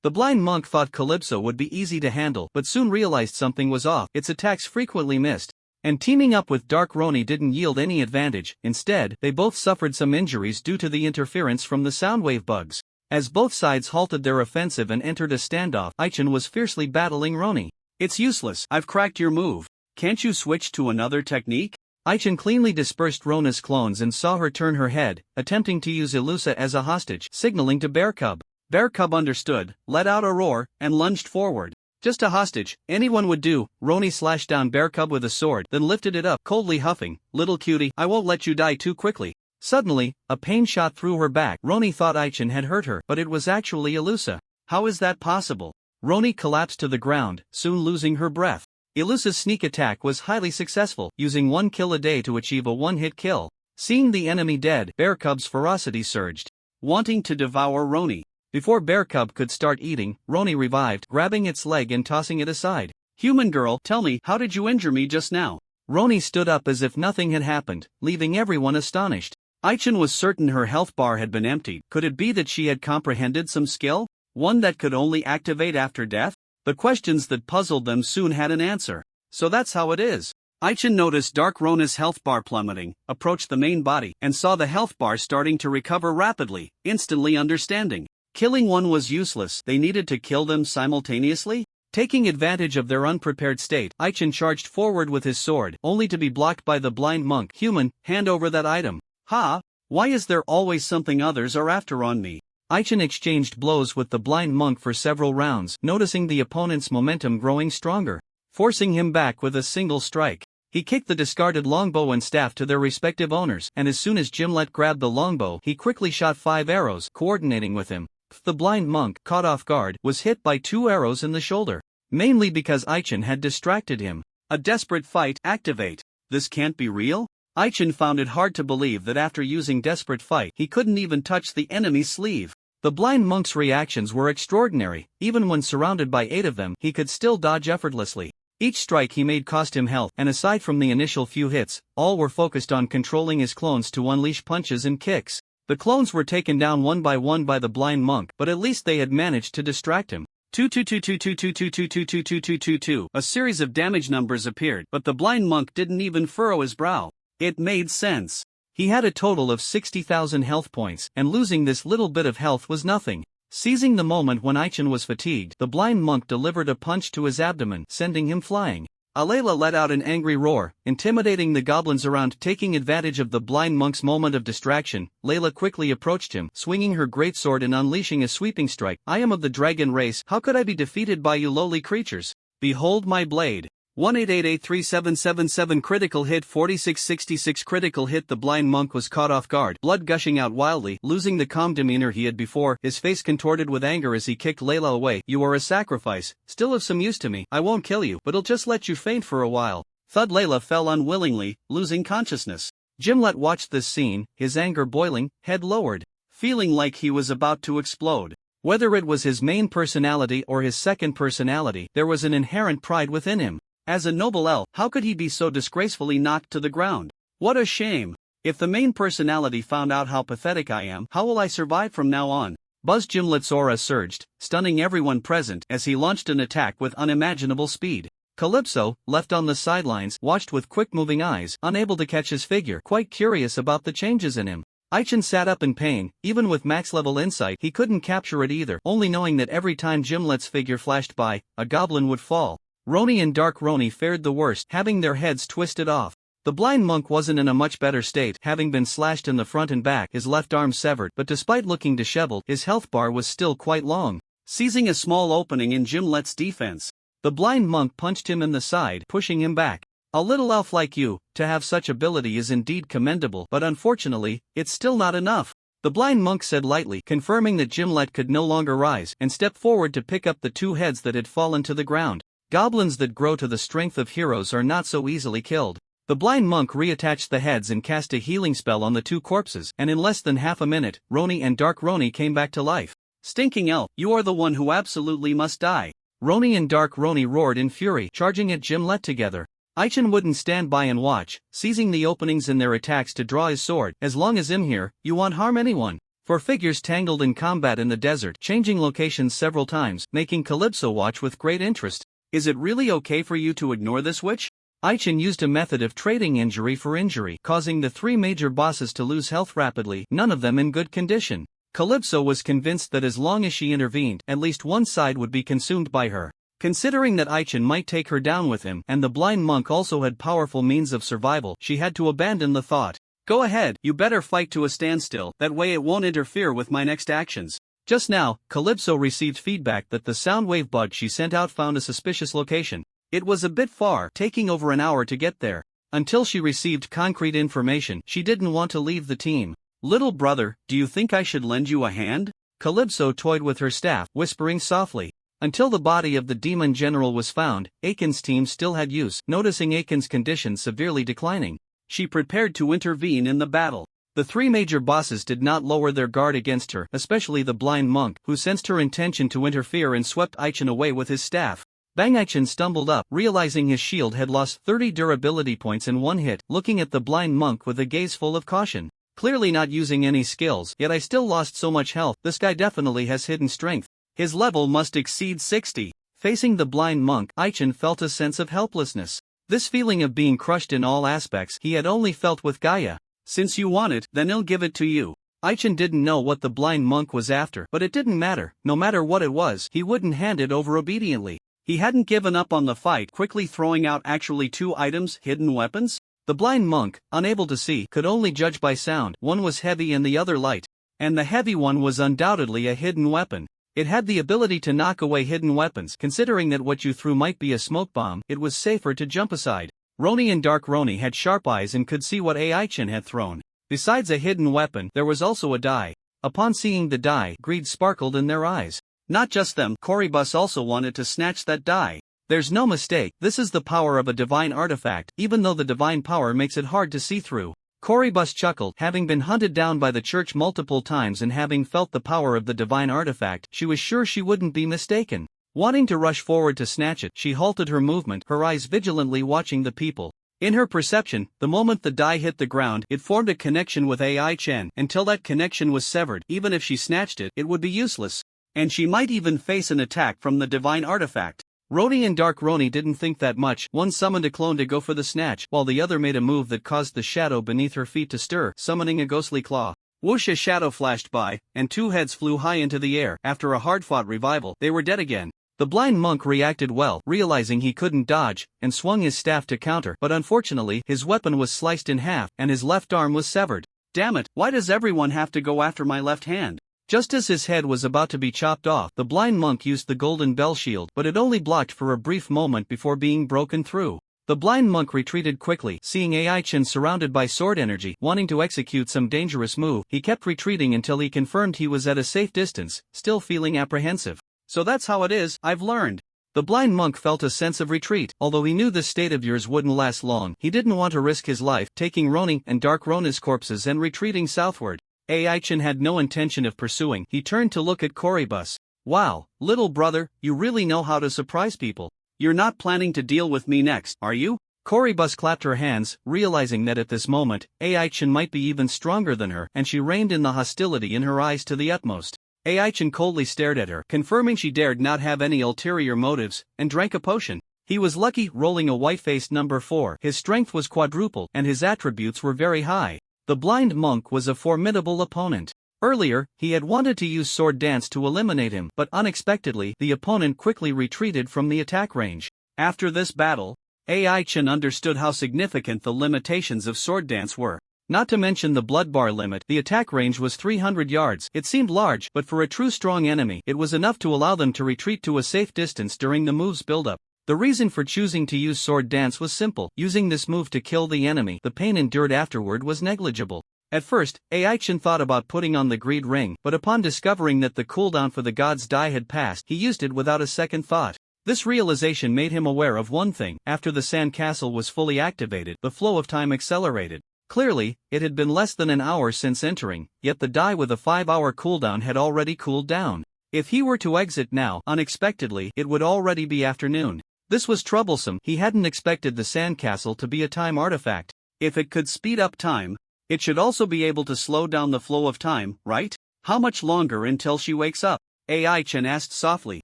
The blind monk thought Calypso would be easy to handle, but soon realized something was off. Its attacks frequently missed. And teaming up with Dark Roni didn't yield any advantage. Instead, they both suffered some injuries due to the interference from the soundwave bugs. As both sides halted their offensive and entered a standoff, Aichin was fiercely battling Roni. "It's useless. I've cracked your move. Can't you switch to another technique?" Aichin cleanly dispersed Rona's clones and saw her turn her head, attempting to use Ilusa as a hostage, signaling to Bear Cub. Bear Cub understood, let out a roar, and lunged forward. "Just a hostage, anyone would do." Roni slashed down Bear Cub with a sword, then lifted it up, coldly huffing, "Little cutie, I won't let you die too quickly." Suddenly, a pain shot through her back. Roni thought Aichin had hurt her, but it was actually Ilusa. How is that possible? Roni collapsed to the ground, soon losing her breath. Ilusa's sneak attack was highly successful, using one kill a day to achieve a one-hit kill. Seeing the enemy dead, Bear Cub's ferocity surged, wanting to devour Roni. Before Bear Cub could start eating, Roni revived, grabbing its leg and tossing it aside. "Human girl, tell me, how did you injure me just now?" Roni stood up as if nothing had happened, leaving everyone astonished. Aichin was certain her health bar had been emptied. Could it be that she had comprehended some skill? One that could only activate after death? The questions that puzzled them soon had an answer. So that's how it is. Aichin noticed Dark Rona's health bar plummeting, approached the main body, and saw the health bar starting to recover rapidly, instantly understanding. Killing one was useless, they needed to kill them simultaneously? Taking advantage of their unprepared state, Aichin charged forward with his sword, only to be blocked by the blind monk. "Human, hand over that item." Why is there always something others are after on me? Aichin exchanged blows with the blind monk for several rounds, noticing the opponent's momentum growing stronger, forcing him back with a single strike. He kicked the discarded longbow and staff to their respective owners, and as soon as Gimlet grabbed the longbow, he quickly shot 5 arrows, coordinating with him. The blind monk, caught off guard, was hit by 2 arrows in the shoulder, mainly because Aichin had distracted him. A desperate fight, activate. This can't be real? Aichin found it hard to believe that after using desperate fight, he couldn't even touch the enemy's sleeve. The blind monk's reactions were extraordinary. Even when surrounded by 8 of them, he could still dodge effortlessly. Each strike he made cost him health, and aside from the initial few hits, all were focused on controlling his clones to unleash punches and kicks. The clones were taken down one by the blind monk, but at least they had managed to distract him. 2222222222222. A series of damage numbers appeared, but the blind monk didn't even furrow his brow. It made sense. He had a total of 60,000 health points, and losing this little bit of health was nothing. Seizing the moment when Aichen was fatigued, the blind monk delivered a punch to his abdomen, sending him flying. Alayla let out an angry roar, intimidating the goblins around. Taking advantage of the blind monk's moment of distraction, Layla quickly approached him, swinging her greatsword and unleashing a sweeping strike. I am of the dragon race, how could I be defeated by you lowly creatures? Behold my blade. 188837777 critical hit 4666 critical hit. The blind monk was caught off guard, blood gushing out wildly, losing the calm demeanor he had before, his face contorted with anger as he kicked Layla away. You are a sacrifice, still of some use to me. I won't kill you, but I'll just let you faint for a while. Thud. Layla fell unwillingly, losing consciousness. Gimlet watched this scene, his anger boiling, head lowered, feeling like he was about to explode. Whether it was his main personality or his second personality, there was an inherent pride within him. As a noble elf, how could he be so disgracefully knocked to the ground? What a shame! If the main personality found out how pathetic I am, how will I survive from now on? Buzz. Gimlet's aura surged, stunning everyone present as he launched an attack with unimaginable speed. Calypso, left on the sidelines, watched with quick-moving eyes, unable to catch his figure, quite curious about the changes in him. Aichen sat up in pain. Even with max-level insight, he couldn't capture it either, only knowing that every time Gimlet's figure flashed by, a goblin would fall. Roni and Dark Roni fared the worst, having their heads twisted off. The blind monk wasn't in a much better state, having been slashed in the front and back, his left arm severed, but despite looking disheveled, his health bar was still quite long. Seizing a small opening in Gimlet's defense, the blind monk punched him in the side, pushing him back. A little elf like you, to have such ability is indeed commendable, but unfortunately, it's still not enough. The blind monk said lightly, confirming that Gimlet could no longer rise, and stepped forward to pick up the two heads that had fallen to the ground. Goblins that grow to the strength of heroes are not so easily killed. The blind monk reattached the heads and cast a healing spell on the two corpses, and in less than half a minute, Roni and Dark Roni came back to life. Stinking elf, you are the one who absolutely must die. Roni and Dark Roni roared in fury, charging at Gimlet together. Aichen wouldn't stand by and watch, seizing the openings in their attacks to draw his sword. As long as I'm here, you won't harm anyone. Four figures tangled in combat in the desert, changing locations several times, making Calypso watch with great interest. Is it really okay for you to ignore this witch? Aichen used a method of trading injury for injury, causing the three major bosses to lose health rapidly, none of them in good condition. Calypso was convinced that as long as she intervened, at least one side would be consumed by her. Considering that Aichen might take her down with him, and the blind monk also had powerful means of survival, she had to abandon the thought. Go ahead, you better fight to a standstill, that way it won't interfere with my next actions. Just now, Calypso received feedback that the soundwave bug she sent out found a suspicious location. It was a bit far, taking over an hour to get there. Until she received concrete information, she didn't want to leave the team. Little brother, do you think I should lend you a hand? Calypso toyed with her staff, whispering softly. Until the body of the demon general was found, Aiken's team still had use. Noticing Aiken's condition severely declining, she prepared to intervene in the battle. The three major bosses did not lower their guard against her, especially the blind monk, who sensed her intention to interfere and swept Aichen away with his staff. Bang! Aichen stumbled up, realizing his shield had lost 30 durability points in one hit, looking at the blind monk with a gaze full of caution. Clearly not using any skills, yet I still lost so much health. This guy definitely has hidden strength. His level must exceed 60. Facing the blind monk, Aichen felt a sense of helplessness. This feeling of being crushed in all aspects he had only felt with Gaia. Since you want it, then I'll give it to you. Aichen didn't know what the blind monk was after, but it didn't matter. No matter what it was, he wouldn't hand it over obediently. He hadn't given up on the fight, quickly throwing out actually two items, hidden weapons. The blind monk, unable to see, could only judge by sound. One was heavy and the other light. And the heavy one was undoubtedly a hidden weapon. It had the ability to knock away hidden weapons. Considering that what you threw might be a smoke bomb, it was safer to jump aside. Roni and Dark Roni had sharp eyes and could see what Aichen had thrown. Besides a hidden weapon, there was also a die. Upon seeing the die, greed sparkled in their eyes. Not just them, Corybus also wanted to snatch that die. There's no mistake, this is the power of a divine artifact, even though the divine power makes it hard to see through. Corybus chuckled, having been hunted down by the church multiple times and having felt the power of the divine artifact, she was sure she wouldn't be mistaken. Wanting to rush forward to snatch it, she halted her movement, her eyes vigilantly watching the people. In her perception, the moment the die hit the ground, it formed a connection with Aichen. Until that connection was severed, even if she snatched it, it would be useless. And she might even face an attack from the divine artifact. Roni and Dark Roni didn't think that much. One summoned a clone to go for the snatch, while the other made a move that caused the shadow beneath her feet to stir, summoning a ghostly claw. Whoosh, a shadow flashed by, and two heads flew high into the air. After a hard-fought revival, they were dead again. The blind monk reacted well, realizing he couldn't dodge, and swung his staff to counter, but unfortunately, his weapon was sliced in half, and his left arm was severed. Damn it, why does everyone have to go after my left hand? Just as his head was about to be chopped off, the blind monk used the golden bell shield, but it only blocked for a brief moment before being broken through. The blind monk retreated quickly, seeing Ai-Chin surrounded by sword energy, wanting to execute some dangerous move. He kept retreating until he confirmed he was at a safe distance, still feeling apprehensive. So that's how it is, I've learned. The blind monk felt a sense of retreat. Although he knew this state of yours wouldn't last long, he didn't want to risk his life, taking Ronin and Dark Rona's corpses and retreating southward. Ai-Chin had no intention of pursuing. He turned to look at Koribus. Wow, little brother, you really know how to surprise people. You're not planning to deal with me next, are you? Koribus clapped her hands, realizing that at this moment, Ai-Chin might be even stronger than her, and she reined in the hostility in her eyes to the utmost. Ai-Chin coldly stared at her, confirming she dared not have any ulterior motives, and drank a potion. He was lucky, rolling a white-faced number 4. His strength was quadruple, and his attributes were very high. The blind monk was a formidable opponent. Earlier, he had wanted to use sword dance to eliminate him, but unexpectedly, the opponent quickly retreated from the attack range. After this battle, Ai-Chin understood how significant the limitations of sword dance were. Not to mention the blood bar limit, the attack range was 300 yards. It seemed large, but for a true strong enemy, it was enough to allow them to retreat to a safe distance during the move's build-up. The reason for choosing to use sword dance was simple. Using this move to kill the enemy, the pain endured afterward was negligible. At first, Ai-Chin thought about putting on the greed ring, but upon discovering that the cooldown for the god's die had passed, he used it without a second thought. This realization made him aware of one thing: after the sand castle was fully activated, the flow of time accelerated. Clearly, it had been less than an hour since entering, yet the die with a 5-hour cooldown had already cooled down. If he were to exit now, unexpectedly, it would already be afternoon. This was troublesome. He hadn't expected the sandcastle to be a time artifact. If it could speed up time, it should also be able to slow down the flow of time, right? How much longer until she wakes up? Ai-Chin asked softly,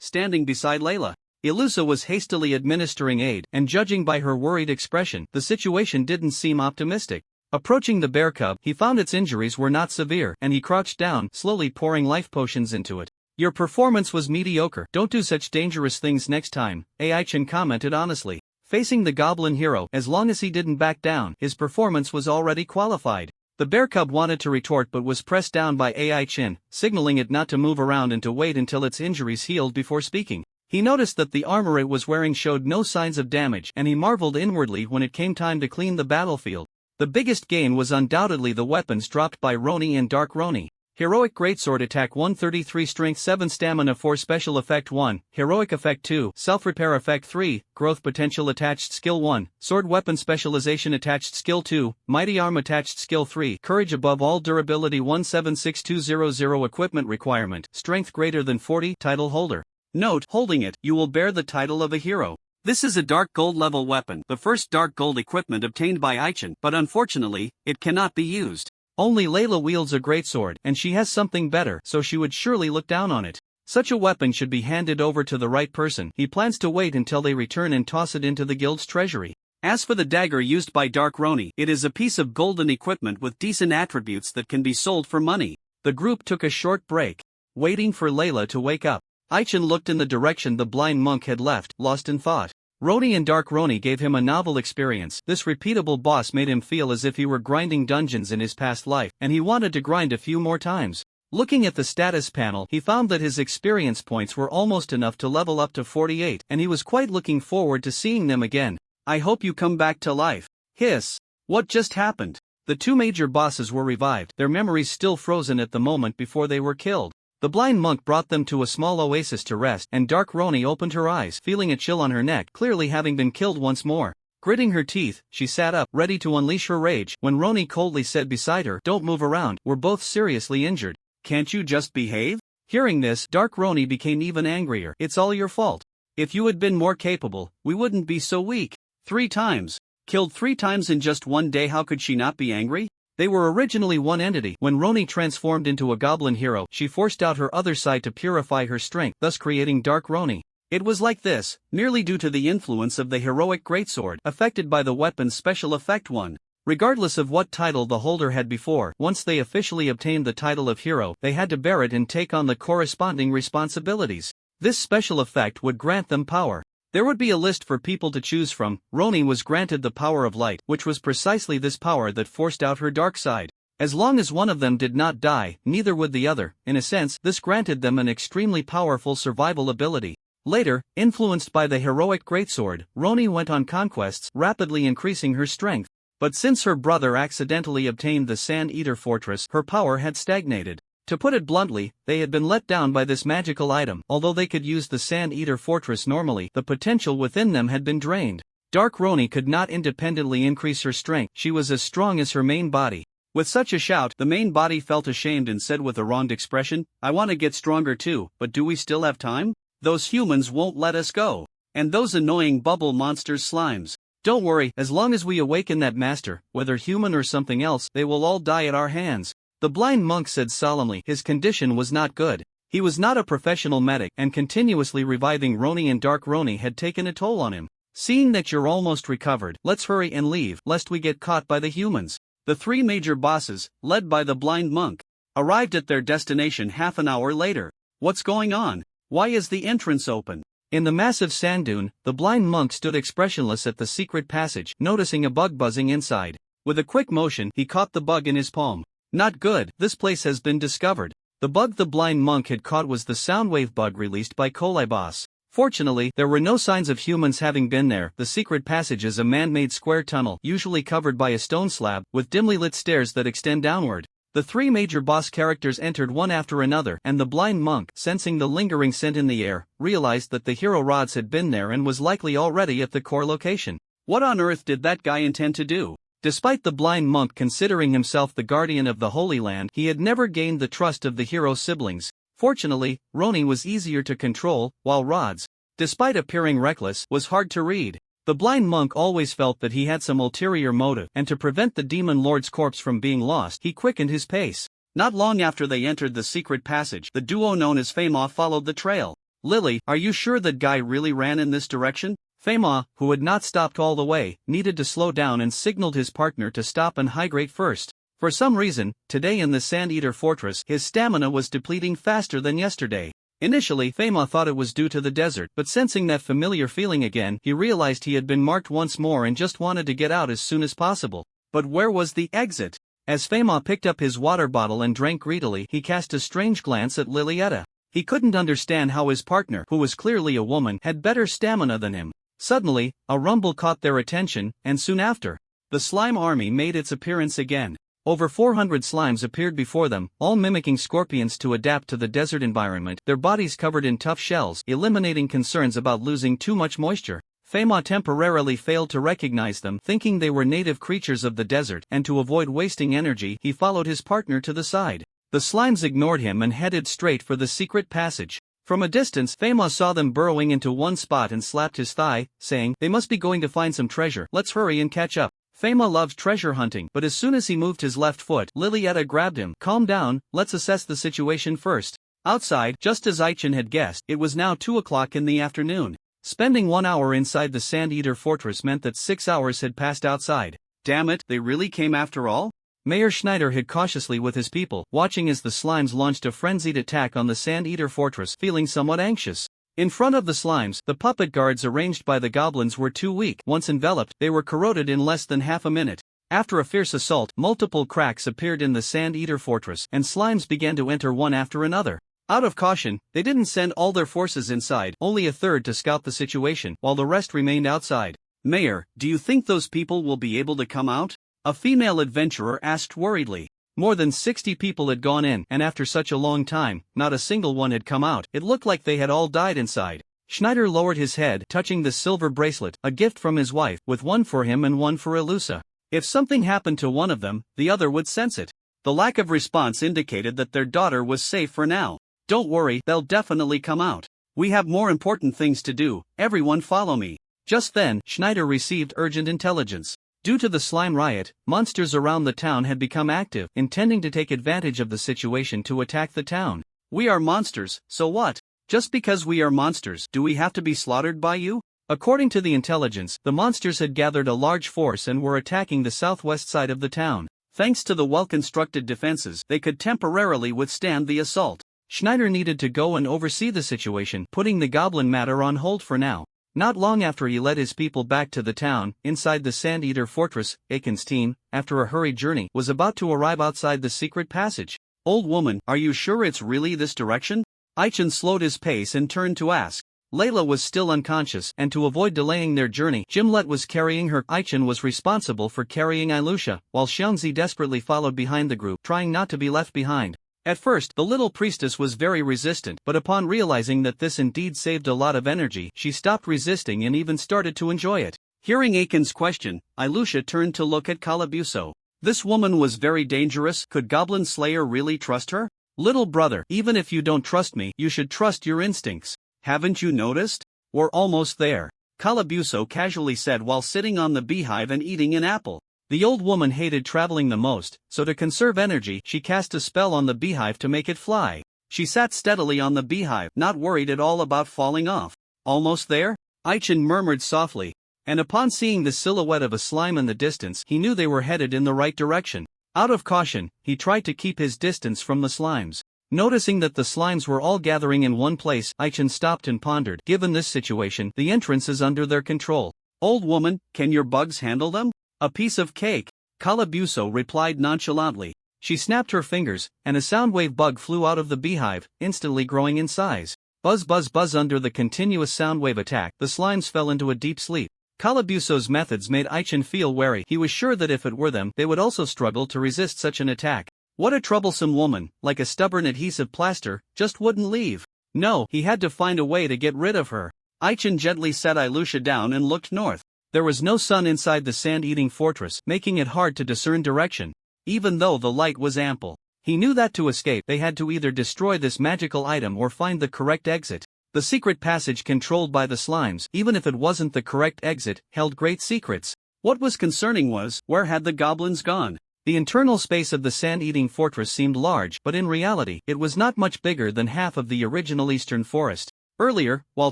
standing beside Layla. Ilusa was hastily administering aid, and judging by her worried expression, the situation didn't seem optimistic. Approaching the bear cub, he found its injuries were not severe, and he crouched down, slowly pouring life potions into it. Your performance was mediocre. Don't do such dangerous things next time, Ai-Chin commented honestly. Facing the goblin hero, as long as he didn't back down, his performance was already qualified. The bear cub wanted to retort but was pressed down by Ai-Chin, signaling it not to move around and to wait until its injuries healed before speaking. He noticed that the armor it was wearing showed no signs of damage, and he marveled inwardly when it came time to clean the battlefield. The biggest gain was undoubtedly the weapons dropped by Ronin and Dark Ronin. Heroic Greatsword Attack 133 Strength 7 Stamina 4 Special Effect 1 Heroic Effect 2 Self-Repair Effect 3 Growth Potential Attached Skill 1 Sword Weapon Specialization Attached Skill 2 Mighty Arm Attached Skill 3 Courage Above All Durability 176200 Equipment Requirement Strength Greater than 40 Title Holder. Note: holding it, you will bear the title of a hero. This is a dark gold level weapon, the first dark gold equipment obtained by Ai-Chin, but unfortunately, it cannot be used. Only Layla wields a greatsword, and she has something better, so she would surely look down on it. Such a weapon should be handed over to the right person. He plans to wait until they return and toss it into the guild's treasury. As for the dagger used by Dark Ronin, it is a piece of golden equipment with decent attributes that can be sold for money. The group took a short break, waiting for Layla to wake up. Ai-Chin looked in the direction the blind monk had left, lost in thought. Ronin and Dark Ronin gave him a novel experience. This repeatable boss made him feel as if he were grinding dungeons in his past life, and he wanted to grind a few more times. Looking at the status panel, he found that his experience points were almost enough to level up to 48, and he was quite looking forward to seeing them again. I hope you come back to life. Hiss. What just happened? The two major bosses were revived, their memories still frozen at the moment before they were killed. The blind monk brought them to a small oasis to rest, and Dark Ronin opened her eyes, feeling a chill on her neck, clearly having been killed once more. Gritting her teeth, she sat up, ready to unleash her rage, when Ronin coldly said beside her, "Don't move around, we're both seriously injured. Can't you just behave?" Hearing this, Dark Ronin became even angrier. "It's all your fault. If you had been more capable, we wouldn't be so weak. 3 times. Killed 3 times in just one day. How could she not be angry?" They were originally one entity. When Ronin transformed into a goblin hero, she forced out her other side to purify her strength, thus creating Dark Ronin. It was like this, merely due to the influence of the heroic greatsword, affected by the weapon's special effect 1. Regardless of what title the holder had before, once they officially obtained the title of hero, they had to bear it and take on the corresponding responsibilities. This special effect would grant them power. There would be a list for people to choose from. Roni was granted the power of light, which was precisely this power that forced out her dark side. As long as one of them did not die, neither would the other. In a sense, this granted them an extremely powerful survival ability. Later, influenced by the heroic greatsword, Roni went on conquests, rapidly increasing her strength. But since her brother accidentally obtained the Sand Eater Fortress, her power had stagnated. To put it bluntly, they had been let down by this magical item. Although they could use the Sand Eater Fortress normally, the potential within them had been drained. Dark Roni could not independently increase her strength. She was as strong as her main body. With such a shout, the main body felt ashamed and said with a wronged expression, "I want to get stronger too, but do we still have time? Those humans won't let us go. And those annoying bubble monsters slimes. Don't worry, as long as we awaken that master, whether human or something else, they will all die at our hands." The blind monk said solemnly. His condition was not good. He was not a professional medic, and continuously reviving Roni and Dark Roni had taken a toll on him. "Seeing that you're almost recovered, let's hurry and leave, lest we get caught by the humans." The three major bosses, led by the blind monk, arrived at their destination half an hour later. "What's going on? Why is the entrance open?" In the massive sand dune, the blind monk stood expressionless at the secret passage, noticing a bug buzzing inside. With a quick motion, he caught the bug in his palm. "Not good, this place has been discovered." The bug the blind monk had caught was the Soundwave bug released by Kolibos. Fortunately, there were no signs of humans having been there. The secret passage is a man-made square tunnel, usually covered by a stone slab, with dimly lit stairs that extend downward. The three major boss characters entered one after another, and the blind monk, sensing the lingering scent in the air, realized that the hero rods had been there and was likely already at the core location. What on earth did that guy intend to do? Despite the blind monk considering himself the guardian of the Holy Land, he had never gained the trust of the hero's siblings. Fortunately, Roni was easier to control, while Rods, despite appearing reckless, was hard to read. The blind monk always felt that he had some ulterior motive, and to prevent the demon lord's corpse from being lost, he quickened his pace. Not long after they entered the secret passage, the duo known as Fama followed the trail. "Lily, are you sure that guy really ran in this direction?" Fama, who had not stopped all the way, needed to slow down and signaled his partner to stop and hydrate first. For some reason, today in the Sand Eater Fortress, his stamina was depleting faster than yesterday. Initially, Fama thought it was due to the desert, but sensing that familiar feeling again, he realized he had been marked once more and just wanted to get out as soon as possible. But where was the exit? As Fama picked up his water bottle and drank greedily, he cast a strange glance at Lilietta. He couldn't understand how his partner, who was clearly a woman, had better stamina than him. Suddenly, a rumble caught their attention, and soon after, the slime army made its appearance again. Over 400 slimes appeared before them, all mimicking scorpions to adapt to the desert environment, their bodies covered in tough shells, eliminating concerns about losing too much moisture. Fama temporarily failed to recognize them, thinking they were native creatures of the desert, and to avoid wasting energy, he followed his partner to the side. The slimes ignored him and headed straight for the secret passage. From a distance, Fama saw them burrowing into one spot and slapped his thigh, saying, "They must be going to find some treasure, let's hurry and catch up." Fama loved treasure hunting, but as soon as he moved his left foot, Lilietta grabbed him. "Calm down, let's assess the situation first." Outside, just as Aichin had guessed, it was now 2 o'clock in the afternoon. Spending 1 hour inside the Sand Eater Fortress meant that 6 hours had passed outside. Damn it, they really came after all? Mayor Schneider hid cautiously with his people, watching as the slimes launched a frenzied attack on the Sand Eater Fortress, feeling somewhat anxious. In front of the slimes, the puppet guards arranged by the goblins were too weak. Once enveloped, they were corroded in less than half a minute. After a fierce assault, multiple cracks appeared in the Sand Eater Fortress, and slimes began to enter one after another. Out of caution, they didn't send all their forces inside, only a third to scout the situation, while the rest remained outside. "Mayor, do you think those people will be able to come out?" a female adventurer asked worriedly. More than 60 people had gone in, and after such a long time, not a single one had come out. It looked like they had all died inside. Schneider lowered his head, touching the silver bracelet, a gift from his wife, with one for him and one for Elusa. If something happened to one of them, the other would sense it. The lack of response indicated that their daughter was safe for now. "Don't worry, they'll definitely come out. We have more important things to do, everyone follow me." Just then, Schneider received urgent intelligence. Due to the slime riot, monsters around the town had become active, intending to take advantage of the situation to attack the town. "We are monsters, so what? Just because we are monsters, do we have to be slaughtered by you?" According to the intelligence, the monsters had gathered a large force and were attacking the southwest side of the town. Thanks to the well-constructed defenses, they could temporarily withstand the assault. Schneider needed to go and oversee the situation, putting the goblin matter on hold for now. Not long after he led his people back to the town, inside the Sand Eater fortress, Aiken's team, after a hurried journey, was about to arrive outside the secret passage. "Old woman, are you sure it's really this direction?" Aichen slowed his pace and turned to ask. Layla was still unconscious, and to avoid delaying their journey, Jimlet was carrying her. Aichen was responsible for carrying Ilusha, while Xiangzi desperately followed behind the group, trying not to be left behind. At first, the little priestess was very resistant, but upon realizing that this indeed saved a lot of energy, she stopped resisting and even started to enjoy it. Hearing Aiken's question, Ilusha turned to look at Calabuso. This woman was very dangerous. Could Goblin Slayer really trust her? "Little brother, even if you don't trust me, you should trust your instincts. Haven't you noticed? We're almost there," Calabuso casually said while sitting on the beehive and eating an apple. The old woman hated traveling the most, so to conserve energy, she cast a spell on the beehive to make it fly. She sat steadily on the beehive, not worried at all about falling off. "Almost there?" Aichen murmured softly. And upon seeing the silhouette of a slime in the distance, he knew they were headed in the right direction. Out of caution, he tried to keep his distance from the slimes. Noticing that the slimes were all gathering in one place, Aichen stopped and pondered. Given this situation, the entrance is under their control. "Old woman, can your bugs handle them?" "A piece of cake," Calabuso replied nonchalantly. She snapped her fingers, and a soundwave bug flew out of the beehive, instantly growing in size. Buzz buzz buzz. Under the continuous soundwave attack, the slimes fell into a deep sleep. Calabuso's methods made Aichen feel wary. He was sure that if it were them, they would also struggle to resist such an attack. What a troublesome woman, like a stubborn adhesive plaster, just wouldn't leave. No, he had to find a way to get rid of her. Aichen gently set Ilusha down and looked north. There was no sun inside the sand-eating fortress, making it hard to discern direction, even though the light was ample. He knew that to escape, they had to either destroy this magical item or find the correct exit. The secret passage controlled by the slimes, even if it wasn't the correct exit, held great secrets. What was concerning was, where had the goblins gone? The internal space of the sand-eating fortress seemed large, but in reality, it was not much bigger than half of the original eastern forest. Earlier, while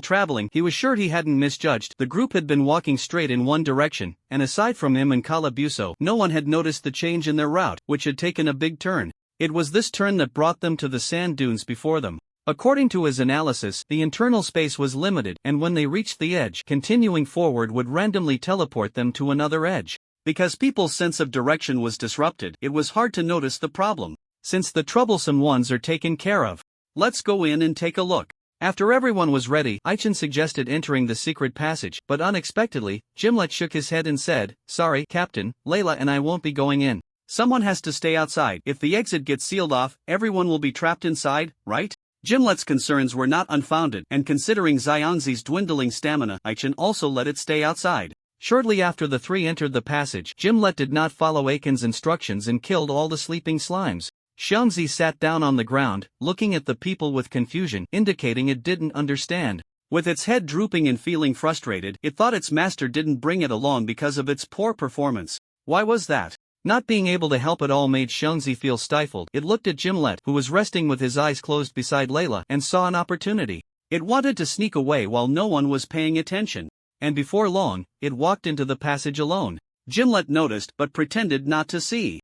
traveling, he was sure he hadn't misjudged. The group had been walking straight in one direction, and aside from him and Calabuso, no one had noticed the change in their route, which had taken a big turn. It was this turn that brought them to the sand dunes before them. According to his analysis, the internal space was limited, and when they reached the edge, continuing forward would randomly teleport them to another edge. Because people's sense of direction was disrupted, it was hard to notice the problem. Since the troublesome ones are taken care of, let's go in and take a look. After everyone was ready, Aichen suggested entering the secret passage, but unexpectedly, Jimlet shook his head and said, "Sorry, Captain, Layla and I won't be going in. Someone has to stay outside. If the exit gets sealed off, everyone will be trapped inside, right?" Jimlet's concerns were not unfounded, and considering Xiangzi's dwindling stamina, Aichen also let it stay outside. Shortly after the three entered the passage, Jimlet did not follow Aiken's instructions and killed all the sleeping slimes. Xiangzi sat down on the ground, looking at the people with confusion, indicating it didn't understand. With its head drooping and feeling frustrated, it thought its master didn't bring it along because of its poor performance. Why was that? Not being able to help at all made Xiangzi feel stifled. It looked at Jimlet, who was resting with his eyes closed beside Layla, and saw an opportunity. It wanted to sneak away while no one was paying attention. And before long, it walked into the passage alone. Jimlet noticed but pretended not to see.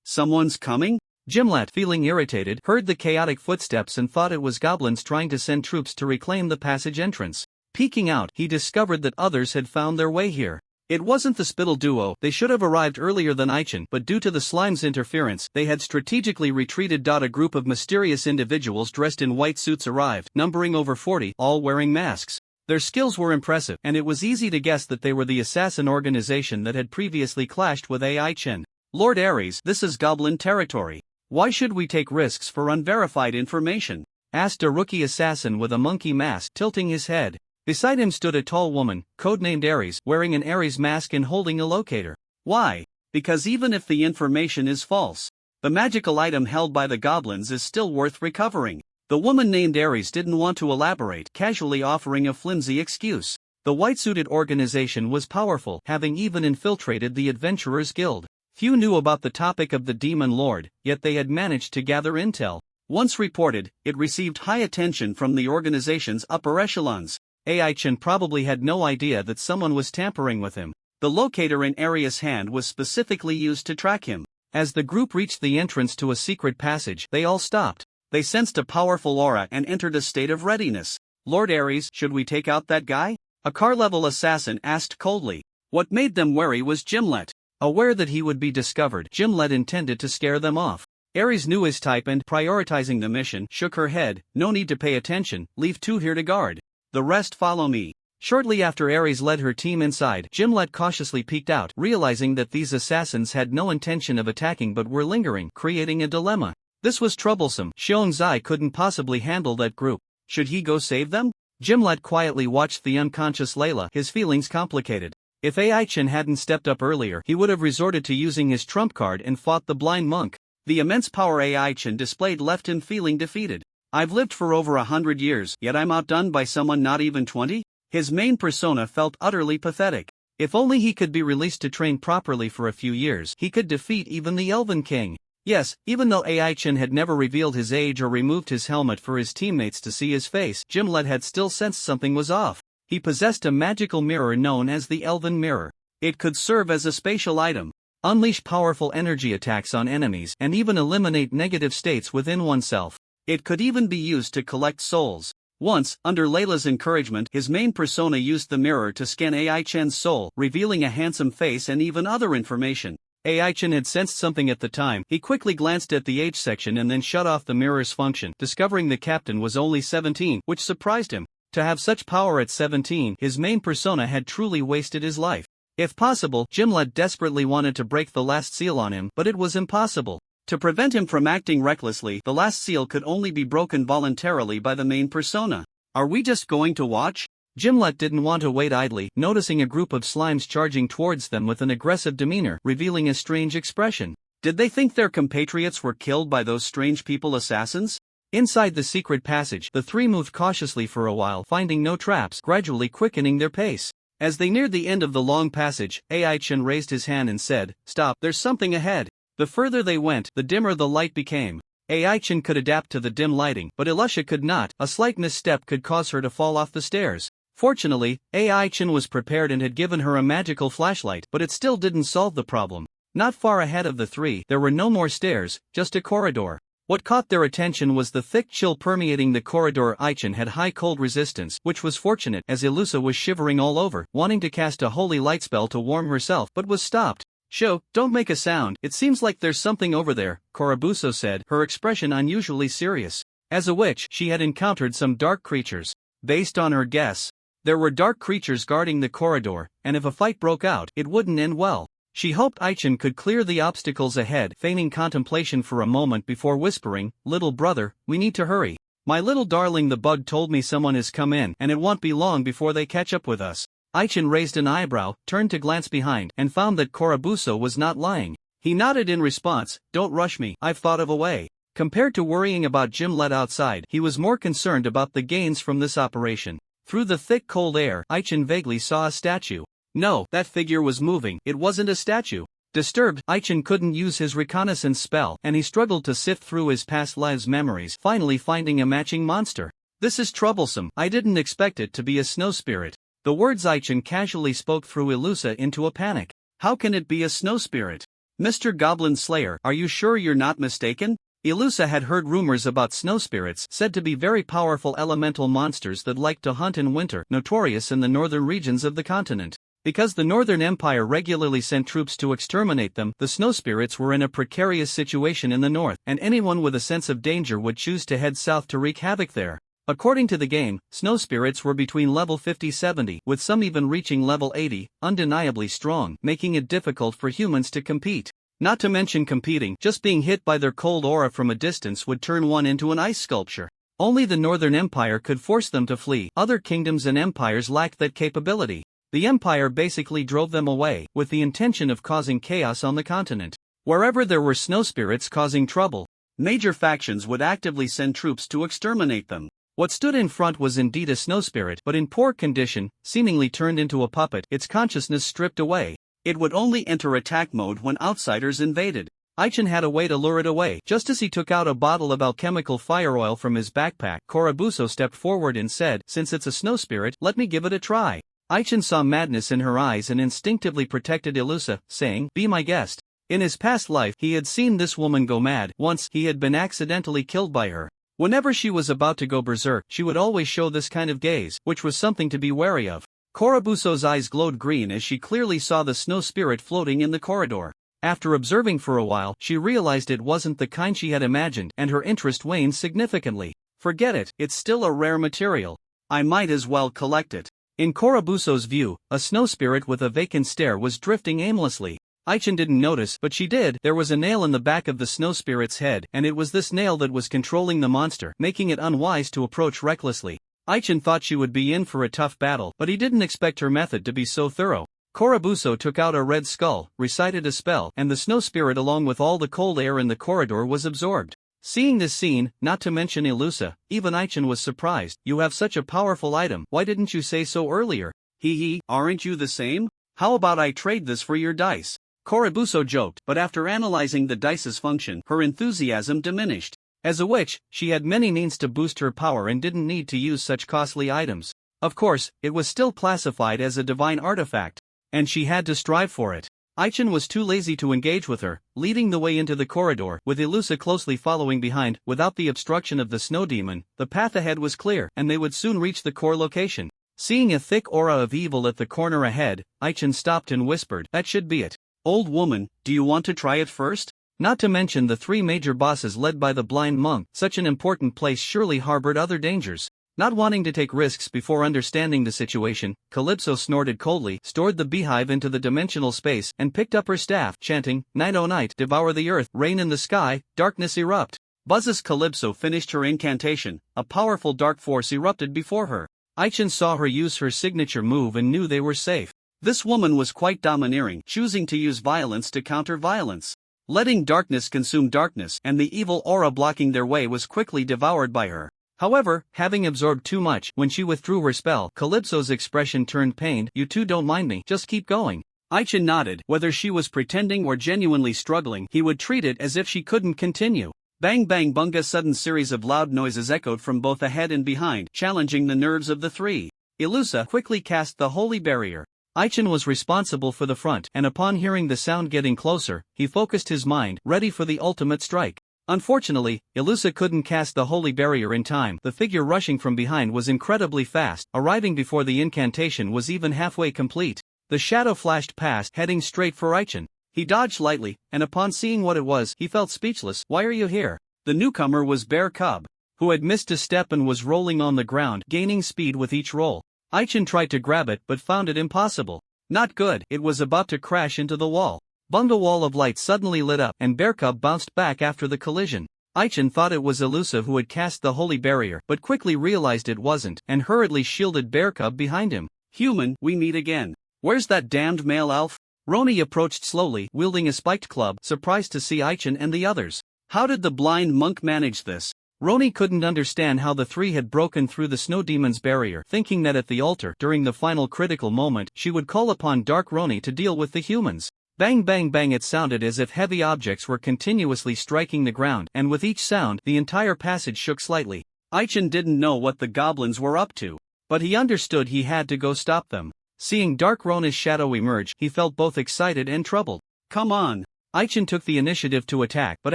Someone's coming? Jimlet, feeling irritated, heard the chaotic footsteps and thought it was goblins trying to send troops to reclaim the passage entrance. Peeking out, he discovered that others had found their way here. It wasn't the Spittle duo. They should have arrived earlier than Aichen, but due to the slime's interference, they had strategically retreated. A group of mysterious individuals dressed in white suits arrived, numbering over 40, all wearing masks. Their skills were impressive, and it was easy to guess that they were the assassin organization that had previously clashed with Aichen. "Lord Ares, this is Goblin territory. Why should we take risks for unverified information?" asked a rookie assassin with a monkey mask, tilting his head. Beside him stood a tall woman, codenamed Ares, wearing an Ares mask and holding a locator. "Why? Because even if the information is false, the magical item held by the goblins is still worth recovering." The woman named Ares didn't want to elaborate, casually offering a flimsy excuse. The white-suited organization was powerful, having even infiltrated the Adventurers Guild. Few knew about the topic of the Demon Lord, yet they had managed to gather intel. Once reported, it received high attention from the organization's upper echelons. AI-chan probably had no idea that someone was tampering with him. The locator in Aria's hand was specifically used to track him. As the group reached the entrance to a secret passage, they all stopped. They sensed a powerful aura and entered a state of readiness. Lord Ares, should we take out that guy? A car-level assassin asked coldly. What made them wary was Gimlet. Aware that he would be discovered, Gimlet intended to scare them off. Ares knew his type and, prioritizing the mission, shook her head. No need to pay attention, leave two here to guard. The rest follow me. Shortly after Ares led her team inside, Gimlet cautiously peeked out, realizing that these assassins had no intention of attacking but were lingering, creating a dilemma. This was troublesome. Xiongzai couldn't possibly handle that group. Should he go save them? Gimlet quietly watched the unconscious Layla, his feelings complicated. If AI-chan hadn't stepped up earlier, he would have resorted to using his trump card and fought the blind monk. The immense power AI-chan displayed left him feeling defeated. I've lived for over 100 years, yet I'm outdone by someone not even 20? His main persona felt utterly pathetic. If only he could be released to train properly for a few years, he could defeat even the Elven King. Yes, even though AI-chan had never revealed his age or removed his helmet for his teammates to see his face, Gimlet had still sensed something was off. He possessed a magical mirror known as the Elven Mirror. It could serve as a spatial item, unleash powerful energy attacks on enemies, and even eliminate negative states within oneself. It could even be used to collect souls. Once, under Layla's encouragement, his main persona used the mirror to scan AI-chan's soul, revealing a handsome face and even other information. AI-chan had sensed something at the time. He quickly glanced at the age section and then shut off the mirror's function, discovering the captain was only 17, which surprised him. To have such power at 17, his main persona had truly wasted his life. If possible, Gimlet desperately wanted to break the last seal on him, but it was impossible. To prevent him from acting recklessly, the last seal could only be broken voluntarily by the main persona. Are we just going to watch? Gimlet didn't want to wait idly, noticing a group of slimes charging towards them with an aggressive demeanor, revealing a strange expression. Did they think their compatriots were killed by those strange people assassins? Inside the secret passage, the three moved cautiously for a while, finding no traps, gradually quickening their pace. As they neared the end of the long passage, AI-chan raised his hand and said, "Stop, there's something ahead." The further they went, the dimmer the light became. AI-chan could adapt to the dim lighting, but Ilusha could not. A slight misstep could cause her to fall off the stairs. Fortunately, AI-chan was prepared and had given her a magical flashlight, but it still didn't solve the problem. Not far ahead of the three, there were no more stairs, just a corridor. What caught their attention was the thick chill permeating the corridor. AI-chan had high cold resistance, which was fortunate, as Ilusa was shivering all over, wanting to cast a holy light spell to warm herself but was stopped. "Sho, don't make a sound, it seems like there's something over there," Korabuso said, her expression unusually serious. As a witch, she had encountered some dark creatures. Based on her guess, there were dark creatures guarding the corridor, and if a fight broke out, it wouldn't end well. She hoped AI-chan could clear the obstacles ahead, feigning contemplation for a moment before whispering, "Little brother, we need to hurry. My little darling, the bug told me someone has come in, and it won't be long before they catch up with us." AI-chan raised an eyebrow, turned to glance behind, and found that Korabuso was not lying. He nodded in response, "Don't rush me, I've thought of a way." Compared to worrying about Gimlet outside, he was more concerned about the gains from this operation. Through the thick cold air, AI-chan vaguely saw a statue. No, that figure was moving, it wasn't a statue. Disturbed, AI-chan couldn't use his reconnaissance spell, and he struggled to sift through his past lives' memories, finally finding a matching monster. "This is troublesome, I didn't expect it to be a snow spirit." The words AI-chan casually spoke threw Ilusa into a panic. "How can it be a snow spirit? Mr. Goblin Slayer, are you sure you're not mistaken?" Ilusa had heard rumors about snow spirits, said to be very powerful elemental monsters that liked to hunt in winter, notorious in the northern regions of the continent. Because the Northern Empire regularly sent troops to exterminate them, the snow spirits were in a precarious situation in the north, and anyone with a sense of danger would choose to head south to wreak havoc there. According to the game, snow spirits were between level 50-70, with some even reaching level 80, undeniably strong, making it difficult for humans to compete. Not to mention competing, just being hit by their cold aura from a distance would turn one into an ice sculpture. Only the Northern Empire could force them to flee, other kingdoms and empires lacked that capability. The Empire basically drove them away, with the intention of causing chaos on the continent. Wherever there were snow spirits causing trouble, major factions would actively send troops to exterminate them. What stood in front was indeed a snow spirit, but in poor condition, seemingly turned into a puppet, its consciousness stripped away. It would only enter attack mode when outsiders invaded. Aichin had a way to lure it away. Just as he took out a bottle of alchemical fire oil from his backpack, Korabuso stepped forward and said, "Since it's a snow spirit, let me give it a try." Aichin saw madness in her eyes and instinctively protected Ilusa, saying, "Be my guest." In his past life, he had seen this woman go mad. Once, he had been accidentally killed by her. Whenever she was about to go berserk, she would always show this kind of gaze, which was something to be wary of. Korabuso's eyes glowed green as she clearly saw the snow spirit floating in the corridor. After observing for a while, she realized it wasn't the kind she had imagined, and her interest waned significantly. "Forget it, it's still a rare material. I might as well collect it." In Korabuso's view, a snow spirit with a vacant stare was drifting aimlessly. Aichin didn't notice, but she did. There was a nail in the back of the snow spirit's head, and it was this nail that was controlling the monster, making it unwise to approach recklessly. Aichin thought she would be in for a tough battle, but he didn't expect her method to be so thorough. Korabuso took out a red skull, recited a spell, and the snow spirit along with all the cold air in the corridor was absorbed. Seeing this scene, not to mention Ilusa, even Aichin was surprised. "You have such a powerful item, why didn't you say so earlier?" "Hee, aren't you the same? How about I trade this for your dice?" Korabuso joked, but after analyzing the dice's function, her enthusiasm diminished. As a witch, she had many means to boost her power and didn't need to use such costly items. Of course, it was still classified as a divine artifact, and she had to strive for it. Aichin was too lazy to engage with her, leading the way into the corridor, with Ilusa closely following behind. Without the obstruction of the snow demon, the path ahead was clear, and they would soon reach the core location. Seeing a thick aura of evil at the corner ahead, Aichin stopped and whispered, "That should be it. Old woman, do you want to try it first?" Not to mention the three major bosses led by the blind monk, such an important place surely harbored other dangers. Not wanting to take risks before understanding the situation, Calypso snorted coldly, stored the beehive into the dimensional space, and picked up her staff, chanting, "Night o' night, devour the earth, rain in the sky, darkness erupt." As Calypso finished her incantation, a powerful dark force erupted before her. Aichin saw her use her signature move and knew they were safe. This woman was quite domineering, choosing to use violence to counter violence. Letting darkness consume darkness, and the evil aura blocking their way was quickly devoured by her. However, having absorbed too much, when she withdrew her spell, Calypso's expression turned pained. "You two don't mind me, just keep going." Aichin nodded. Whether she was pretending or genuinely struggling, he would treat it as if she couldn't continue. Bang bang bung, a sudden series of loud noises echoed from both ahead and behind, challenging the nerves of the three. Ilusa quickly cast the holy barrier. Aichin was responsible for the front, and upon hearing the sound getting closer, he focused his mind, ready for the ultimate strike. Unfortunately, Ilusa couldn't cast the holy barrier in time. The figure rushing from behind was incredibly fast, arriving before the incantation was even halfway complete. The shadow flashed past, heading straight for Aichin. He dodged lightly, and upon seeing what it was, he felt speechless. "Why are you here?" The newcomer was Bear Cub, who had missed a step and was rolling on the ground, gaining speed with each roll. Aichin tried to grab it but found it impossible. Not good, it was about to crash into the wall. A wall of light suddenly lit up, and Bearcub bounced back after the collision. Aichin thought it was Ilusa who had cast the holy barrier, but quickly realized it wasn't, and hurriedly shielded Bearcub behind him. "Human, we meet again. Where's that damned male elf?" Roni approached slowly, wielding a spiked club, surprised to see Aichin and the others. How did the blind monk manage this? Roni couldn't understand how the three had broken through the snow demon's barrier, thinking that at the altar, during the final critical moment, she would call upon Dark Roni to deal with the humans. Bang bang bang, it sounded as if heavy objects were continuously striking the ground, and with each sound, the entire passage shook slightly. Aichin didn't know what the goblins were up to, but he understood he had to go stop them. Seeing Dark Roni's shadow emerge, he felt both excited and troubled. "Come on!" Aichin took the initiative to attack, but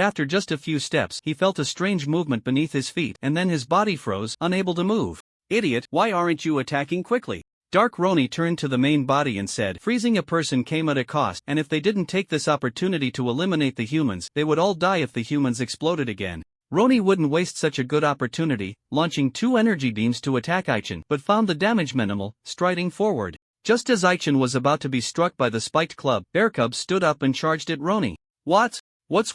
after just a few steps, he felt a strange movement beneath his feet, and then his body froze, unable to move. "Idiot, why aren't you attacking quickly?" Dark Roni turned to the main body and said, "Freezing a person came at a cost, and if they didn't take this opportunity to eliminate the humans, they would all die if the humans exploded again." Roni wouldn't waste such a good opportunity, launching 2 energy beams to attack Aichin, but found the damage minimal, striding forward. Just as Aichin was about to be struck by the spiked club, Bearcub stood up and charged at Roni. What's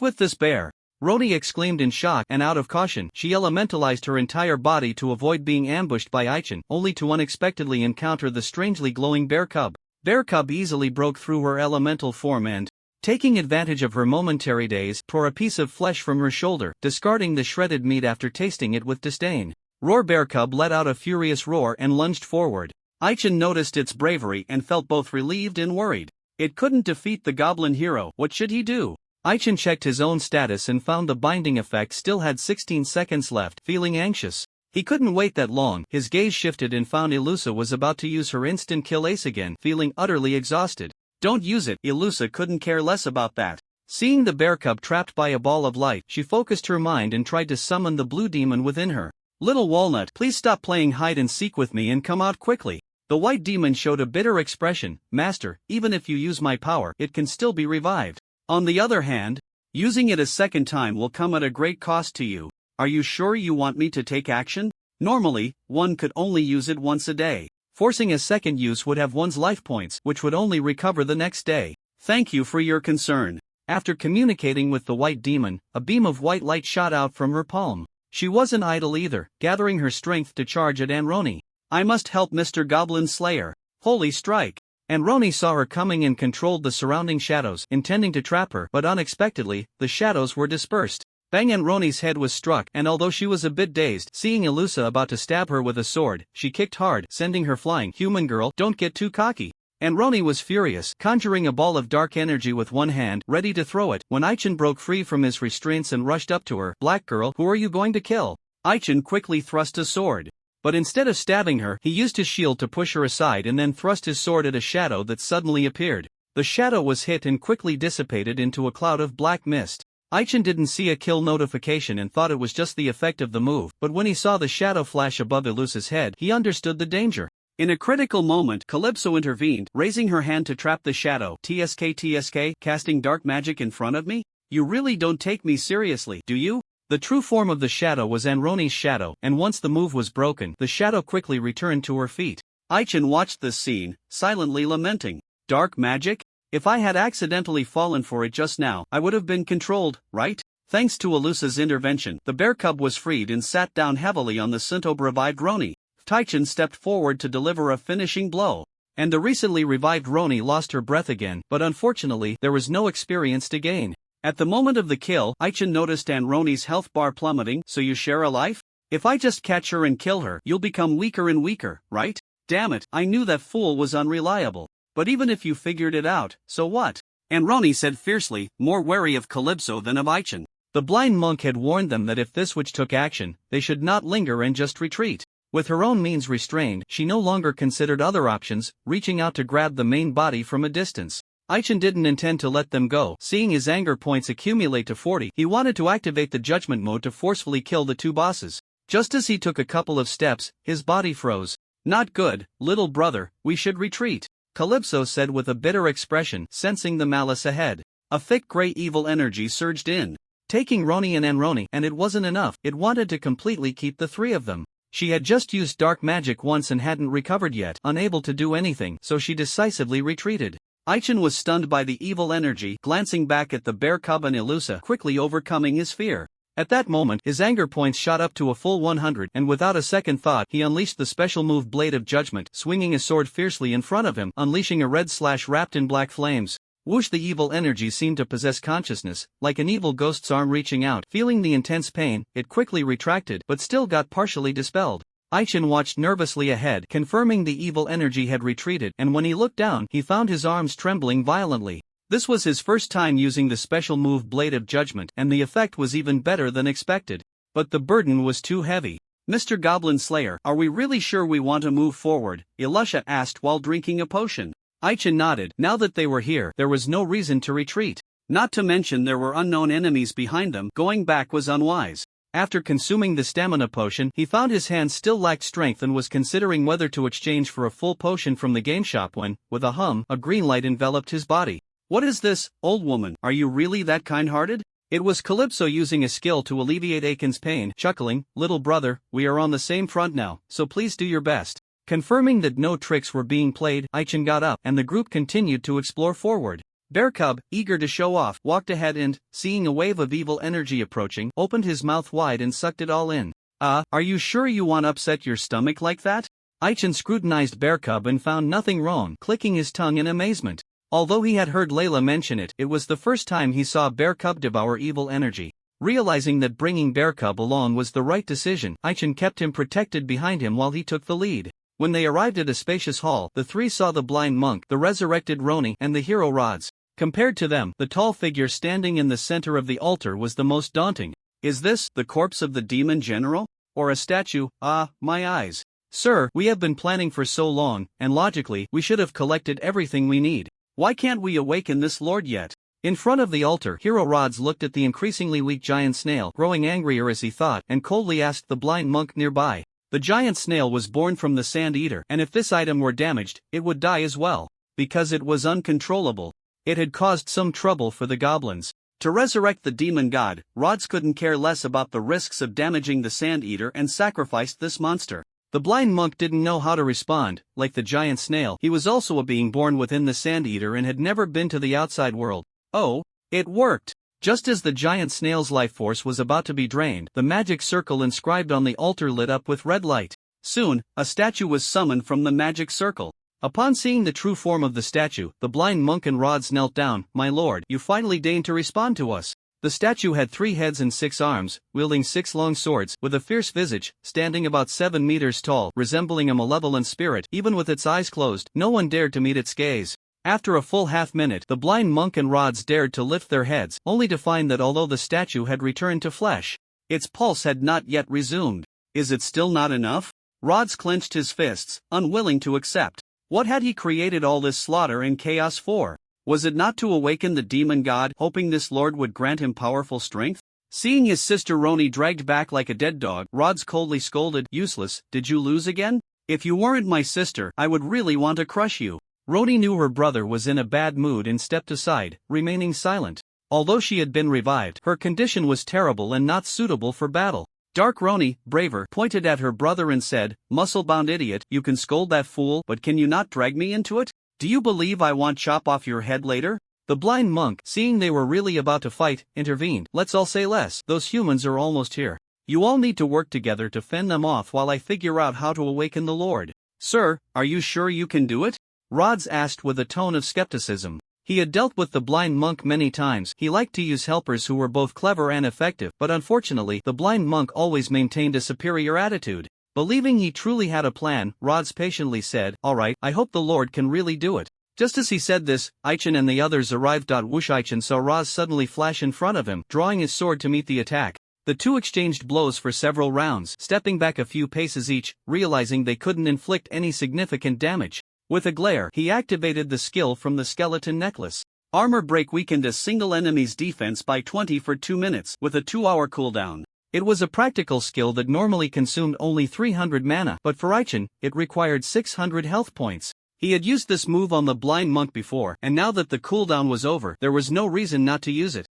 with this bear?" Roni exclaimed in shock, and out of caution, she elementalized her entire body to avoid being ambushed by Aichin, only to unexpectedly encounter the strangely glowing Bearcub. Bearcub easily broke through her elemental form and, taking advantage of her momentary daze, tore a piece of flesh from her shoulder, discarding the shredded meat after tasting it with disdain. Bearcub let out a furious roar and lunged forward. Aichin noticed its bravery and felt both relieved and worried. It couldn't defeat the goblin hero. What should he do? Aichin checked his own status and found the binding effect still had 16 seconds left, feeling anxious. He couldn't wait that long. His gaze shifted and found Ilusa was about to use her instant kill ace again, feeling utterly exhausted. Don't use it. Ilusa couldn't care less about that. Seeing the bear cub trapped by a ball of light, she focused her mind and tried to summon the blue demon within her. Little Walnut, please stop playing hide and seek with me and come out quickly. The white demon showed a bitter expression. Master, even if you use my power, it can still be revived. On the other hand, using it a second time will come at a great cost to you. Are you sure you want me to take action? Normally, one could only use it once a day. Forcing a second use would have one's life points, which would only recover the next day. Thank you for your concern. After communicating with the white demon, a beam of white light shot out from her palm. She wasn't idle either, gathering her strength to charge at Anroni. I must help Mr. Goblin Slayer. Holy strike! Anroni saw her coming and controlled the surrounding shadows, intending to trap her, but unexpectedly, the shadows were dispersed. Bang! Anroni's head was struck, and although she was a bit dazed, seeing Ilusa about to stab her with a sword, she kicked hard, sending her flying. Human girl, don't get too cocky. Anroni was furious, conjuring a ball of dark energy with one hand, ready to throw it, when Aichin broke free from his restraints and rushed up to her. Black girl, who are you going to kill? Aichin quickly thrust a sword. But instead of stabbing her, he used his shield to push her aside and then thrust his sword at a shadow that suddenly appeared. The shadow was hit and quickly dissipated into a cloud of black mist. Aichin didn't see a kill notification and thought it was just the effect of the move, but when he saw the shadow flash above Ilusa's head, he understood the danger. In a critical moment, Calypso intervened, raising her hand to trap the shadow. TSK, casting dark magic in front of me? You really don't take me seriously, do you? The true form of the shadow was Anroni's shadow, and once the move was broken, the shadow quickly returned to her feet. Aichin watched this scene, silently lamenting. Dark magic? If I had accidentally fallen for it just now, I would have been controlled, right? Thanks to Ilusa's intervention, the bear cub was freed and sat down heavily on the Sintob-revived Roni. Taichin stepped forward to deliver a finishing blow. And the recently revived Roni lost her breath again, but unfortunately, there was no experience to gain. At the moment of the kill, Aichin noticed Anroni's health bar plummeting. So you share a life? If I just catch her and kill her, you'll become weaker and weaker, right? Damn it, I knew that fool was unreliable. But even if you figured it out, so what? Anroni said fiercely, more wary of Calypso than of Aichin. The blind monk had warned them that if this witch took action, they should not linger and just retreat. With her own means restrained, she no longer considered other options, reaching out to grab the main body from a distance. Aichin didn't intend to let them go. Seeing his anger points accumulate to 40, he wanted to activate the judgment mode to forcefully kill the two bosses. Just as he took a couple of steps, his body froze. Not good, little brother, we should retreat, Calypso said with a bitter expression, sensing the malice ahead. A thick grey evil energy surged in, taking Roni and Anroni, and it wasn't enough. It wanted to completely keep the three of them. She had just used dark magic once and hadn't recovered yet, unable to do anything, so she decisively retreated. Aichin was stunned by the evil energy, glancing back at the bear cub and Ilusa, quickly overcoming his fear. At that moment, his anger points shot up to a full 100, and without a second thought, he unleashed the special move Blade of Judgment, swinging his sword fiercely in front of him, unleashing a red slash wrapped in black flames. Whoosh! The evil energy seemed to possess consciousness, like an evil ghost's arm reaching out. Feeling the intense pain, it quickly retracted, but still got partially dispelled. Aichin watched nervously ahead, confirming the evil energy had retreated, and when he looked down, he found his arms trembling violently. This was his first time using the special move Blade of Judgment, and the effect was even better than expected. But the burden was too heavy. Mr. Goblin Slayer, are we really sure we want to move forward? Ilusha asked while drinking a potion. Aichin nodded. Now that they were here, there was no reason to retreat. Not to mention there were unknown enemies behind them. Going back was unwise. After consuming the stamina potion, he found his hands still lacked strength and was considering whether to exchange for a full potion from the game shop when, with a hum, a green light enveloped his body. What is this, old woman? Are you really that kind-hearted? It was Calypso using a skill to alleviate Aiken's pain, chuckling, little brother, we are on the same front now, so please do your best. Confirming that no tricks were being played, Aichin got up, and the group continued to explore forward. Bear cub, eager to show off, walked ahead and, seeing a wave of evil energy approaching, opened his mouth wide and sucked it all in. Are you sure you want to upset your stomach like that? Aichin scrutinized Bear cub and found nothing wrong, clicking his tongue in amazement. Although he had heard Layla mention it, it was the first time he saw Bear cub devour evil energy. Realizing that bringing Bear cub along was the right decision, Aichin kept him protected behind him while he took the lead. When they arrived at a spacious hall, the three saw the blind monk, the resurrected Roni, and the hero rods. Compared to them, the tall figure standing in the center of the altar was the most daunting. Is this the corpse of the demon general? Or a statue? Ah, my eyes. Sir, we have been planning for so long, and logically, we should have collected everything we need. Why can't we awaken this lord yet? In front of the altar, Hero Rods looked at the increasingly weak giant snail, growing angrier as he thought, and coldly asked the blind monk nearby. The giant snail was born from the Sand Eater, and if this item were damaged, it would die as well. Because it was uncontrollable. It had caused some trouble for the goblins. To resurrect the demon god, Rods couldn't care less about the risks of damaging the Sand Eater and sacrificed this monster. The blind monk didn't know how to respond. Like the giant snail, he was also a being born within the Sand Eater and had never been to the outside world. Oh, it worked! Just as the giant snail's life force was about to be drained, the magic circle inscribed on the altar lit up with red light. Soon, a statue was summoned from the magic circle. Upon seeing the true form of the statue, the blind monk and Rods knelt down. My lord, you finally deigned to respond to us. The statue had 3 heads and 6 arms, wielding 6 long swords, with a fierce visage, standing about 7 meters tall, resembling a malevolent spirit. Even with its eyes closed, no one dared to meet its gaze. After a full half-minute, the blind monk and Rods dared to lift their heads, only to find that although the statue had returned to flesh, its pulse had not yet resumed. Is it still not enough? Rods clenched his fists, unwilling to accept. What had he created all this slaughter and chaos for? Was it not to awaken the demon god, hoping this lord would grant him powerful strength? Seeing his sister Roni dragged back like a dead dog, Rods coldly scolded, useless, did you lose again? If you weren't my sister, I would really want to crush you. Roni knew her brother was in a bad mood and stepped aside, remaining silent. Although she had been revived, her condition was terrible and not suitable for battle. Dark Roni, braver, pointed at her brother and said, muscle-bound idiot, you can scold that fool, but can you not drag me into it? Do you believe I won't chop off your head later? The blind monk, seeing they were really about to fight, intervened. Let's all say less, those humans are almost here. You all need to work together to fend them off while I figure out how to awaken the Lord. Sir, are you sure you can do it? Rods asked with a tone of skepticism. He had dealt with the blind monk many times. He liked to use helpers who were both clever and effective, but unfortunately, the blind monk always maintained a superior attitude. Believing he truly had a plan, Rods patiently said, all right, I hope the Lord can really do it. Just as he said this, Aichen and the others arrived. Whoosh! Aichen saw Roz suddenly flash in front of him, drawing his sword to meet the attack. The two exchanged blows for several rounds, stepping back a few paces each, realizing they couldn't inflict any significant damage. With a glare, he activated the skill from the skeleton necklace. Armor break weakened a single enemy's defense by 20 for 2 minutes, with a 2-hour cooldown. It was a practical skill that normally consumed only 300 mana, but for Aichen, it required 600 health points. He had used this move on the blind monk before, and now that the cooldown was over, there was no reason not to use it.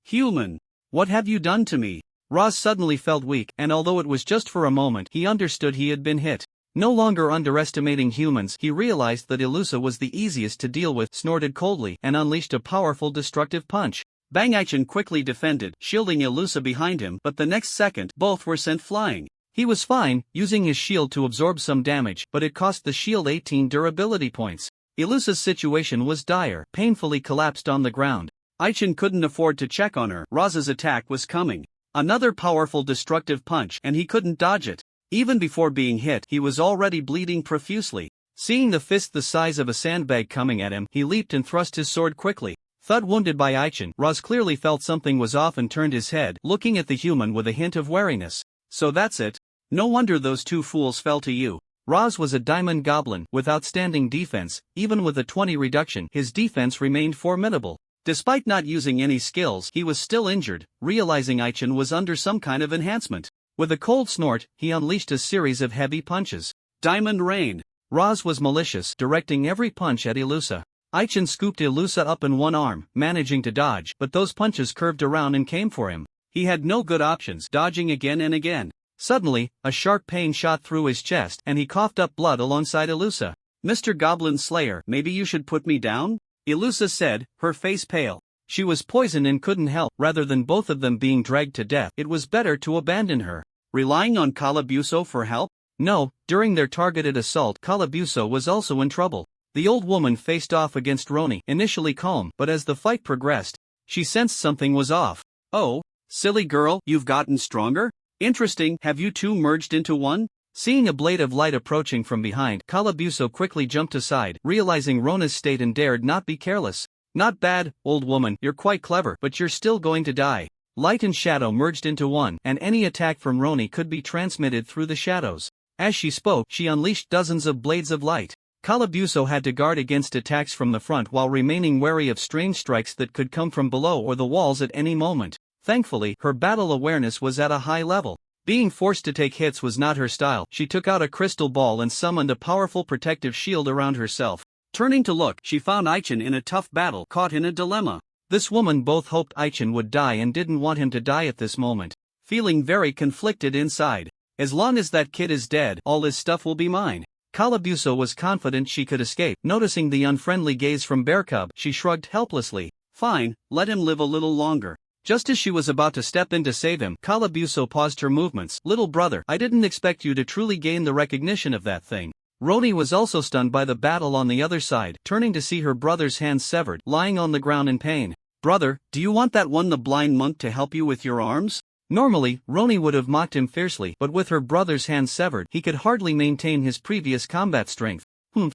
Human. What have you done to me? Roz suddenly felt weak, and although it was just for a moment, he understood he had been hit. No longer underestimating humans, he realized that Ilusa was the easiest to deal with, snorted coldly, and unleashed a powerful destructive punch. Bang! Aichen quickly defended, shielding Ilusa behind him, but the next second, both were sent flying. He was fine, using his shield to absorb some damage, but it cost the shield 18 durability points. Ilusa's situation was dire, painfully collapsed on the ground. Aichen couldn't afford to check on her. Roz's attack was coming. Another powerful destructive punch, and he couldn't dodge it. Even before being hit, he was already bleeding profusely. Seeing the fist the size of a sandbag coming at him, he leaped and thrust his sword quickly. Thud! Wounded by Aichen, Roz clearly felt something was off and turned his head, looking at the human with a hint of wariness. So that's it? No wonder those two fools fell to you. Roz was a diamond goblin, with outstanding defense. Even with a 20 reduction, his defense remained formidable. Despite not using any skills, he was still injured, realizing Aichen was under some kind of enhancement. With a cold snort, he unleashed a series of heavy punches. Diamond Rain. Roz was malicious, directing every punch at Ilusa. Aichen scooped Ilusa up in one arm, managing to dodge, but those punches curved around and came for him. He had no good options, dodging again and again. Suddenly, a sharp pain shot through his chest, and he coughed up blood alongside Ilusa. Mr. Goblin Slayer, maybe you should put me down? Ilusa said, her face pale. She was poisoned and couldn't help. Rather than both of them being dragged to death, it was better to abandon her. Relying on Calabuso for help? No, during their targeted assault, Calabuso was also in trouble. The old woman faced off against Roni, initially calm, but as the fight progressed, she sensed something was off. Oh, silly girl, you've gotten stronger? Interesting, have you two merged into one? Seeing a blade of light approaching from behind, Calabuso quickly jumped aside, realizing Rona's state and dared not be careless. Not bad, old woman, you're quite clever, but you're still going to die. Light and shadow merged into one, and any attack from Roni could be transmitted through the shadows. As she spoke, she unleashed dozens of blades of light. Calabuso had to guard against attacks from the front while remaining wary of strange strikes that could come from below or the walls at any moment. Thankfully, her battle awareness was at a high level. Being forced to take hits was not her style. She took out a crystal ball and summoned a powerful protective shield around herself. Turning to look, she found Aichin in a tough battle, caught in a dilemma. This woman both hoped Aichin would die and didn't want him to die at this moment. Feeling very conflicted inside. As long as that kid is dead, all his stuff will be mine. Calabuso was confident she could escape. Noticing the unfriendly gaze from Bearcub, she shrugged helplessly. Fine, let him live a little longer. Just as she was about to step in to save him, Calabuso paused her movements. Little brother, I didn't expect you to truly gain the recognition of that thing. Roni was also stunned by the battle on the other side, turning to see her brother's hands severed, lying on the ground in pain. Brother, do you want that one the blind monk to help you with your arms? Normally, Roni would have mocked him fiercely, but with her brother's hands severed, he could hardly maintain his previous combat strength.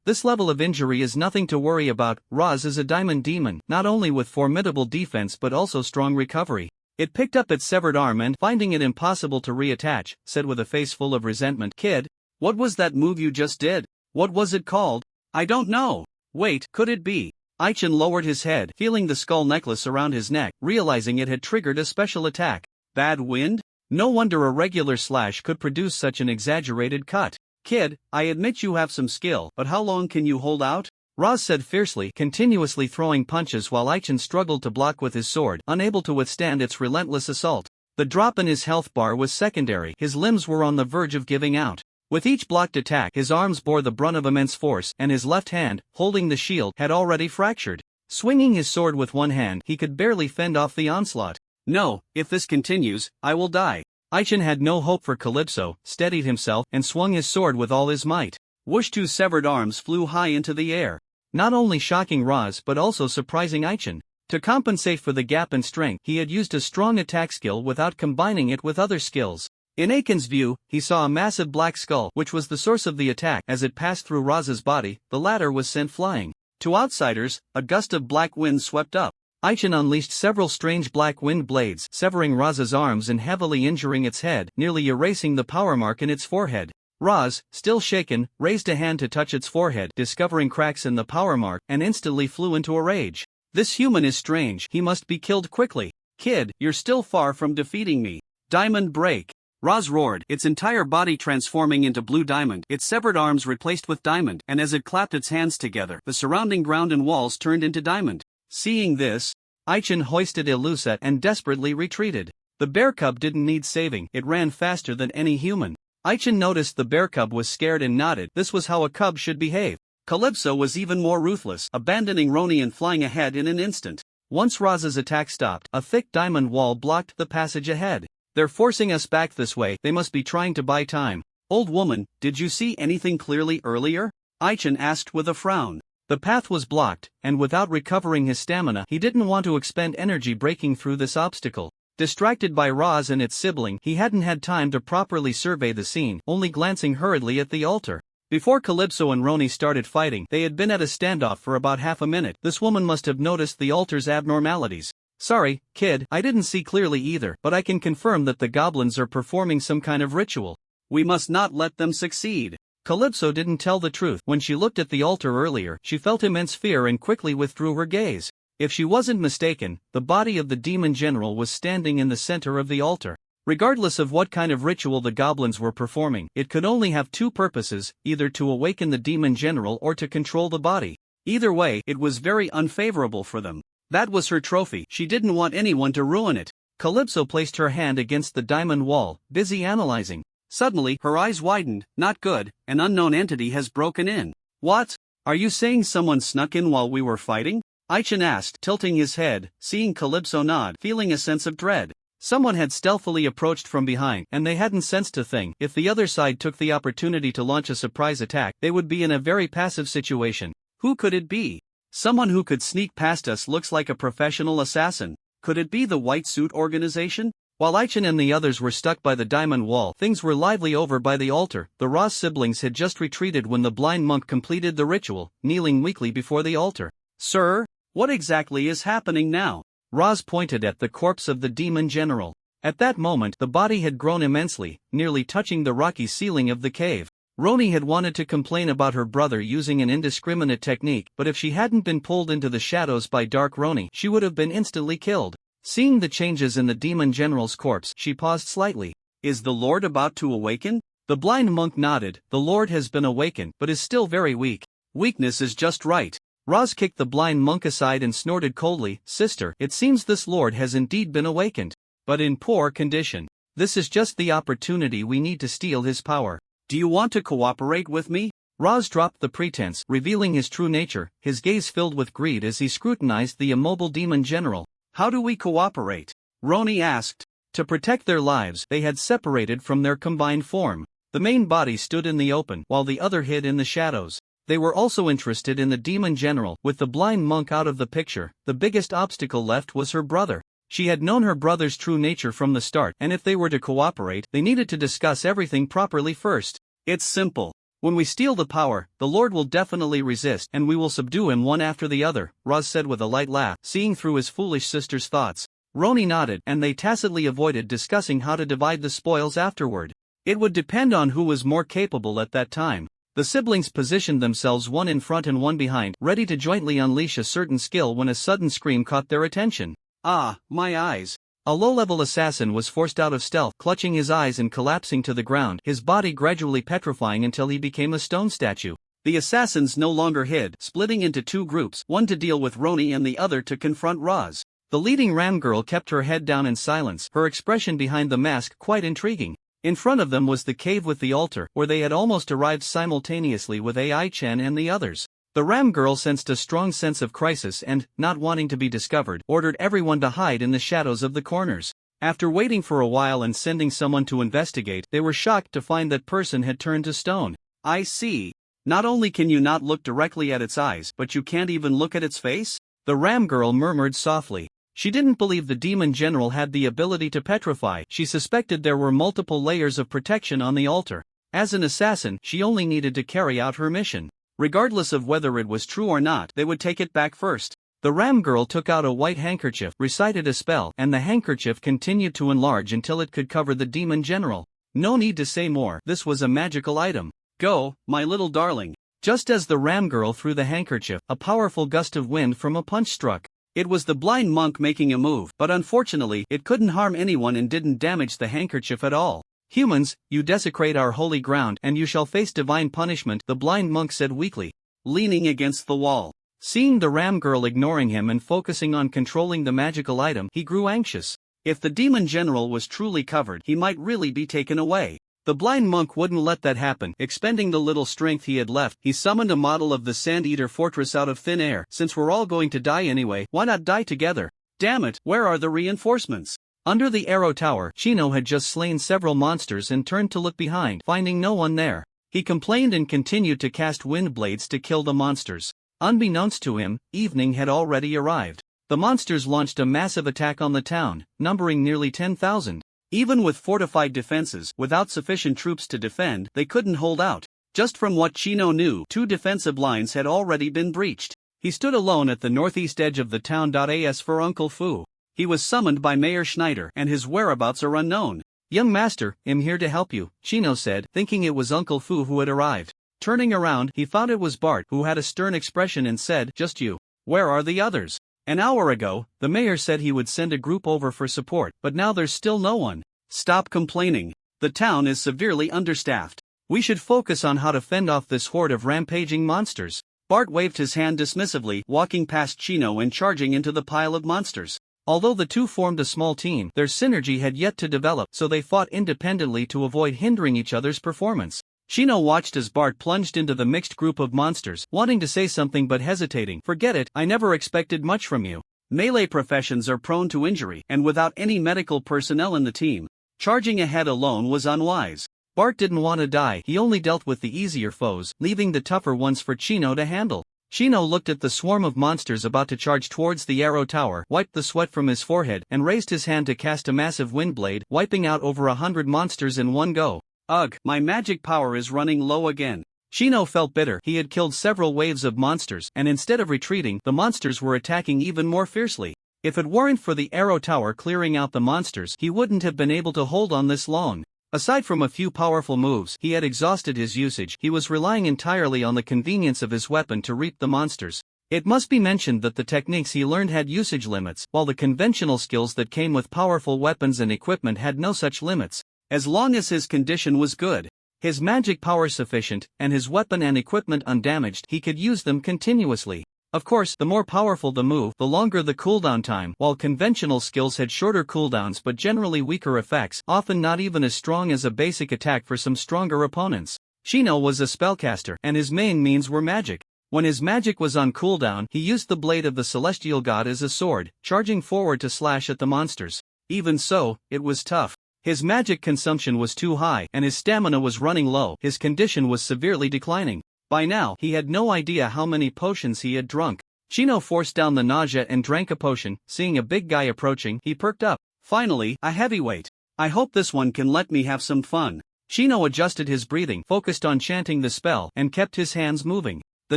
This level of injury is nothing to worry about. Roz is a diamond demon, not only with formidable defense but also strong recovery. It picked up its severed arm and, finding it impossible to reattach, said with a face full of resentment, Kid, what was that move you just did? What was it called? I don't know. Wait, could it be? Aichin lowered his head, feeling the skull necklace around his neck, realizing it had triggered a special attack. Bad wind? No wonder a regular slash could produce such an exaggerated cut. Kid, I admit you have some skill, but how long can you hold out? Roz said fiercely, continuously throwing punches while Aichin struggled to block with his sword, unable to withstand its relentless assault. The drop in his health bar was secondary. His limbs were on the verge of giving out. With each blocked attack, his arms bore the brunt of immense force, and his left hand, holding the shield, had already fractured. Swinging his sword with one hand, he could barely fend off the onslaught. No, if this continues, I will die. Aichin had no hope for Calypso, steadied himself, and swung his sword with all his might. Whoosh! Two severed arms flew high into the air. Not only shocking Roz but also surprising Aichin. To compensate for the gap in strength, he had used a strong attack skill without combining it with other skills. In Aiken's view, he saw a massive black skull, which was the source of the attack. As it passed through Roz's body, the latter was sent flying. To outsiders, a gust of black wind swept up. Aichin unleashed several strange black wind blades, severing Roz's arms and heavily injuring its head, nearly erasing the power mark in its forehead. Roz, still shaken, raised a hand to touch its forehead, discovering cracks in the power mark, and instantly flew into a rage. This human is strange, he must be killed quickly. Kid, you're still far from defeating me. Diamond break. Roz roared, its entire body transforming into blue diamond, its severed arms replaced with diamond, and as it clapped its hands together, the surrounding ground and walls turned into diamond. Seeing this, Aichin hoisted a lucette and desperately retreated. The bear cub didn't need saving, it ran faster than any human. Aichin noticed the bear cub was scared and nodded. This was how a cub should behave. Calypso was even more ruthless, abandoning Roni and flying ahead in an instant. Once Roz's attack stopped, a thick diamond wall blocked the passage ahead. They're forcing us back this way, they must be trying to buy time. Old woman, did you see anything clearly earlier? Aichin asked with a frown. The path was blocked, and without recovering his stamina, he didn't want to expend energy breaking through this obstacle. Distracted by Roz and its sibling, he hadn't had time to properly survey the scene, only glancing hurriedly at the altar. Before Calypso and Roni started fighting, they had been at a standoff for about half a minute. This woman must have noticed the altar's abnormalities. Sorry, kid, I didn't see clearly either, but I can confirm that the goblins are performing some kind of ritual. We must not let them succeed. Calypso didn't tell the truth. When she looked at the altar earlier, she felt immense fear and quickly withdrew her gaze. If she wasn't mistaken, the body of the demon general was standing in the center of the altar. Regardless of what kind of ritual the goblins were performing, it could only have two purposes, either to awaken the demon general or to control the body. Either way, it was very unfavorable for them. That was her trophy, she didn't want anyone to ruin it. Calypso placed her hand against the diamond wall, busy analyzing. Suddenly, her eyes widened. Not good, an unknown entity has broken in. What? Are you saying someone snuck in while we were fighting? Aichin asked, tilting his head, seeing Calypso nod, feeling a sense of dread. Someone had stealthily approached from behind, and they hadn't sensed a thing. If the other side took the opportunity to launch a surprise attack, they would be in a very passive situation. Who could it be? Someone who could sneak past us. Looks like a professional assassin. Could it be the White Suit Organization? While Aichin and the others were stuck by the diamond wall, things were lively over by the altar. The Roz siblings had just retreated when the blind monk completed the ritual, kneeling weakly before the altar. Sir? What exactly is happening now? Roz pointed at the corpse of the demon general. At that moment the body had grown immensely, nearly touching the rocky ceiling of the cave. Roni had wanted to complain about her brother using an indiscriminate technique, but if she hadn't been pulled into the shadows by Dark Roni, she would have been instantly killed. Seeing the changes in the demon general's corpse, she paused slightly. Is the Lord about to awaken? The blind monk nodded. The Lord has been awakened, but is still very weak. Weakness is just right. Roz kicked the blind monk aside and snorted coldly, Sister, it seems this Lord has indeed been awakened, but in poor condition. This is just the opportunity we need to steal his power. Do you want to cooperate with me? Roz dropped the pretense, revealing his true nature, his gaze filled with greed as he scrutinized the immobile demon general. How do we cooperate? Roni asked. To protect their lives, they had separated from their combined form. The main body stood in the open, while the other hid in the shadows. They were also interested in the demon general. With the blind monk out of the picture, the biggest obstacle left was her brother. She had known her brother's true nature from the start, and if they were to cooperate, they needed to discuss everything properly first. It's simple. When we steal the power, the Lord will definitely resist, and we will subdue him one after the other, Roz said with a light laugh, seeing through his foolish sister's thoughts. Roni nodded, and they tacitly avoided discussing how to divide the spoils afterward. It would depend on who was more capable at that time. The siblings positioned themselves one in front and one behind, ready to jointly unleash a certain skill when a sudden scream caught their attention. Ah, my eyes. A low-level assassin was forced out of stealth, clutching his eyes and collapsing to the ground, his body gradually petrifying until he became a stone statue. The assassins no longer hid, splitting into two groups, one to deal with Roni and the other to confront Roz. The leading ram girl kept her head down in silence, her expression behind the mask quite intriguing. In front of them was the cave with the altar, where they had almost arrived simultaneously with Ai Chen and the others. The ram girl sensed a strong sense of crisis and, not wanting to be discovered, ordered everyone to hide in the shadows of the corners. After waiting for a while and sending someone to investigate, they were shocked to find that person had turned to stone. I see. Not only can you not look directly at its eyes, but you can't even look at its face? The ram girl murmured softly. She didn't believe the demon general had the ability to petrify. She suspected there were multiple layers of protection on the altar. As an assassin, she only needed to carry out her mission. Regardless of whether it was true or not, they would take it back first. The ram girl took out a white handkerchief, recited a spell, and the handkerchief continued to enlarge until it could cover the demon general. No need to say more, this was a magical item. Go, my little darling. Just as the ram girl threw the handkerchief, a powerful gust of wind from a punch struck. It was the blind monk making a move, but unfortunately, it couldn't harm anyone and didn't damage the handkerchief at all. Humans, you desecrate our holy ground and you shall face divine punishment, the blind monk said weakly, leaning against the wall. Seeing the ram girl ignoring him and focusing on controlling the magical item, he grew anxious. If the demon general was truly covered, he might really be taken away. The blind monk wouldn't let that happen. Expending the little strength he had left, he summoned a model of the Sand Eater fortress out of thin air. Since we're all going to die anyway, why not die together? Damn it, where are the reinforcements? Under the arrow tower, Chino had just slain several monsters and turned to look behind, finding no one there. He complained and continued to cast wind blades to kill the monsters. Unbeknownst to him, evening had already arrived. The monsters launched a massive attack on the town, numbering nearly 10,000. Even with fortified defenses, without sufficient troops to defend, they couldn't hold out. Just from what Chino knew, 2 defensive lines had already been breached. He stood alone at the northeast edge of the town. As for Uncle Fu, he was summoned by Mayor Schneider and his whereabouts are unknown. Young master, I'm here to help you, Chino said, thinking it was Uncle Fu who had arrived. Turning around, he found it was Bart, who had a stern expression and said, just you. Where are the others? An hour ago, the mayor said he would send a group over for support, but now there's still no one. Stop complaining. The town is severely understaffed. We should focus on how to fend off this horde of rampaging monsters. Bart waved his hand dismissively, walking past Chino and charging into the pile of monsters. Although the two formed a small team, their synergy had yet to develop, so they fought independently to avoid hindering each other's performance. Chino watched as Bart plunged into the mixed group of monsters, wanting to say something but hesitating. Forget it, I never expected much from you. Melee professions are prone to injury, and without any medical personnel in the team, charging ahead alone was unwise. Bart didn't want to die, he only dealt with the easier foes, leaving the tougher ones for Chino to handle. Chino looked at the swarm of monsters about to charge towards the arrow tower, wiped the sweat from his forehead, and raised his hand to cast a massive wind blade, wiping out over 100 monsters in one go. Ugh, my magic power is running low again. Shino felt bitter. He had killed several waves of monsters, and instead of retreating, the monsters were attacking even more fiercely. If it weren't for the arrow tower clearing out the monsters, he wouldn't have been able to hold on this long. Aside from a few powerful moves, he had exhausted his usage. He was relying entirely on the convenience of his weapon to reap the monsters. It must be mentioned that the techniques he learned had usage limits, while the conventional skills that came with powerful weapons and equipment had no such limits. As long as his condition was good, his magic power sufficient, and his weapon and equipment undamaged, he could use them continuously. Of course, the more powerful the move, the longer the cooldown time, while conventional skills had shorter cooldowns but generally weaker effects, often not even as strong as a basic attack for some stronger opponents. Shino was a spellcaster, and his main means were magic. When his magic was on cooldown, he used the blade of the celestial god as a sword, charging forward to slash at the monsters. Even so, it was tough. His magic consumption was too high, and his stamina was running low. His condition was severely declining. By now, he had no idea how many potions he had drunk. Shino forced down the nausea and drank a potion. Seeing a big guy approaching, he perked up. Finally, a heavyweight. I hope this one can let me have some fun. Shino adjusted his breathing, focused on chanting the spell, and kept his hands moving. The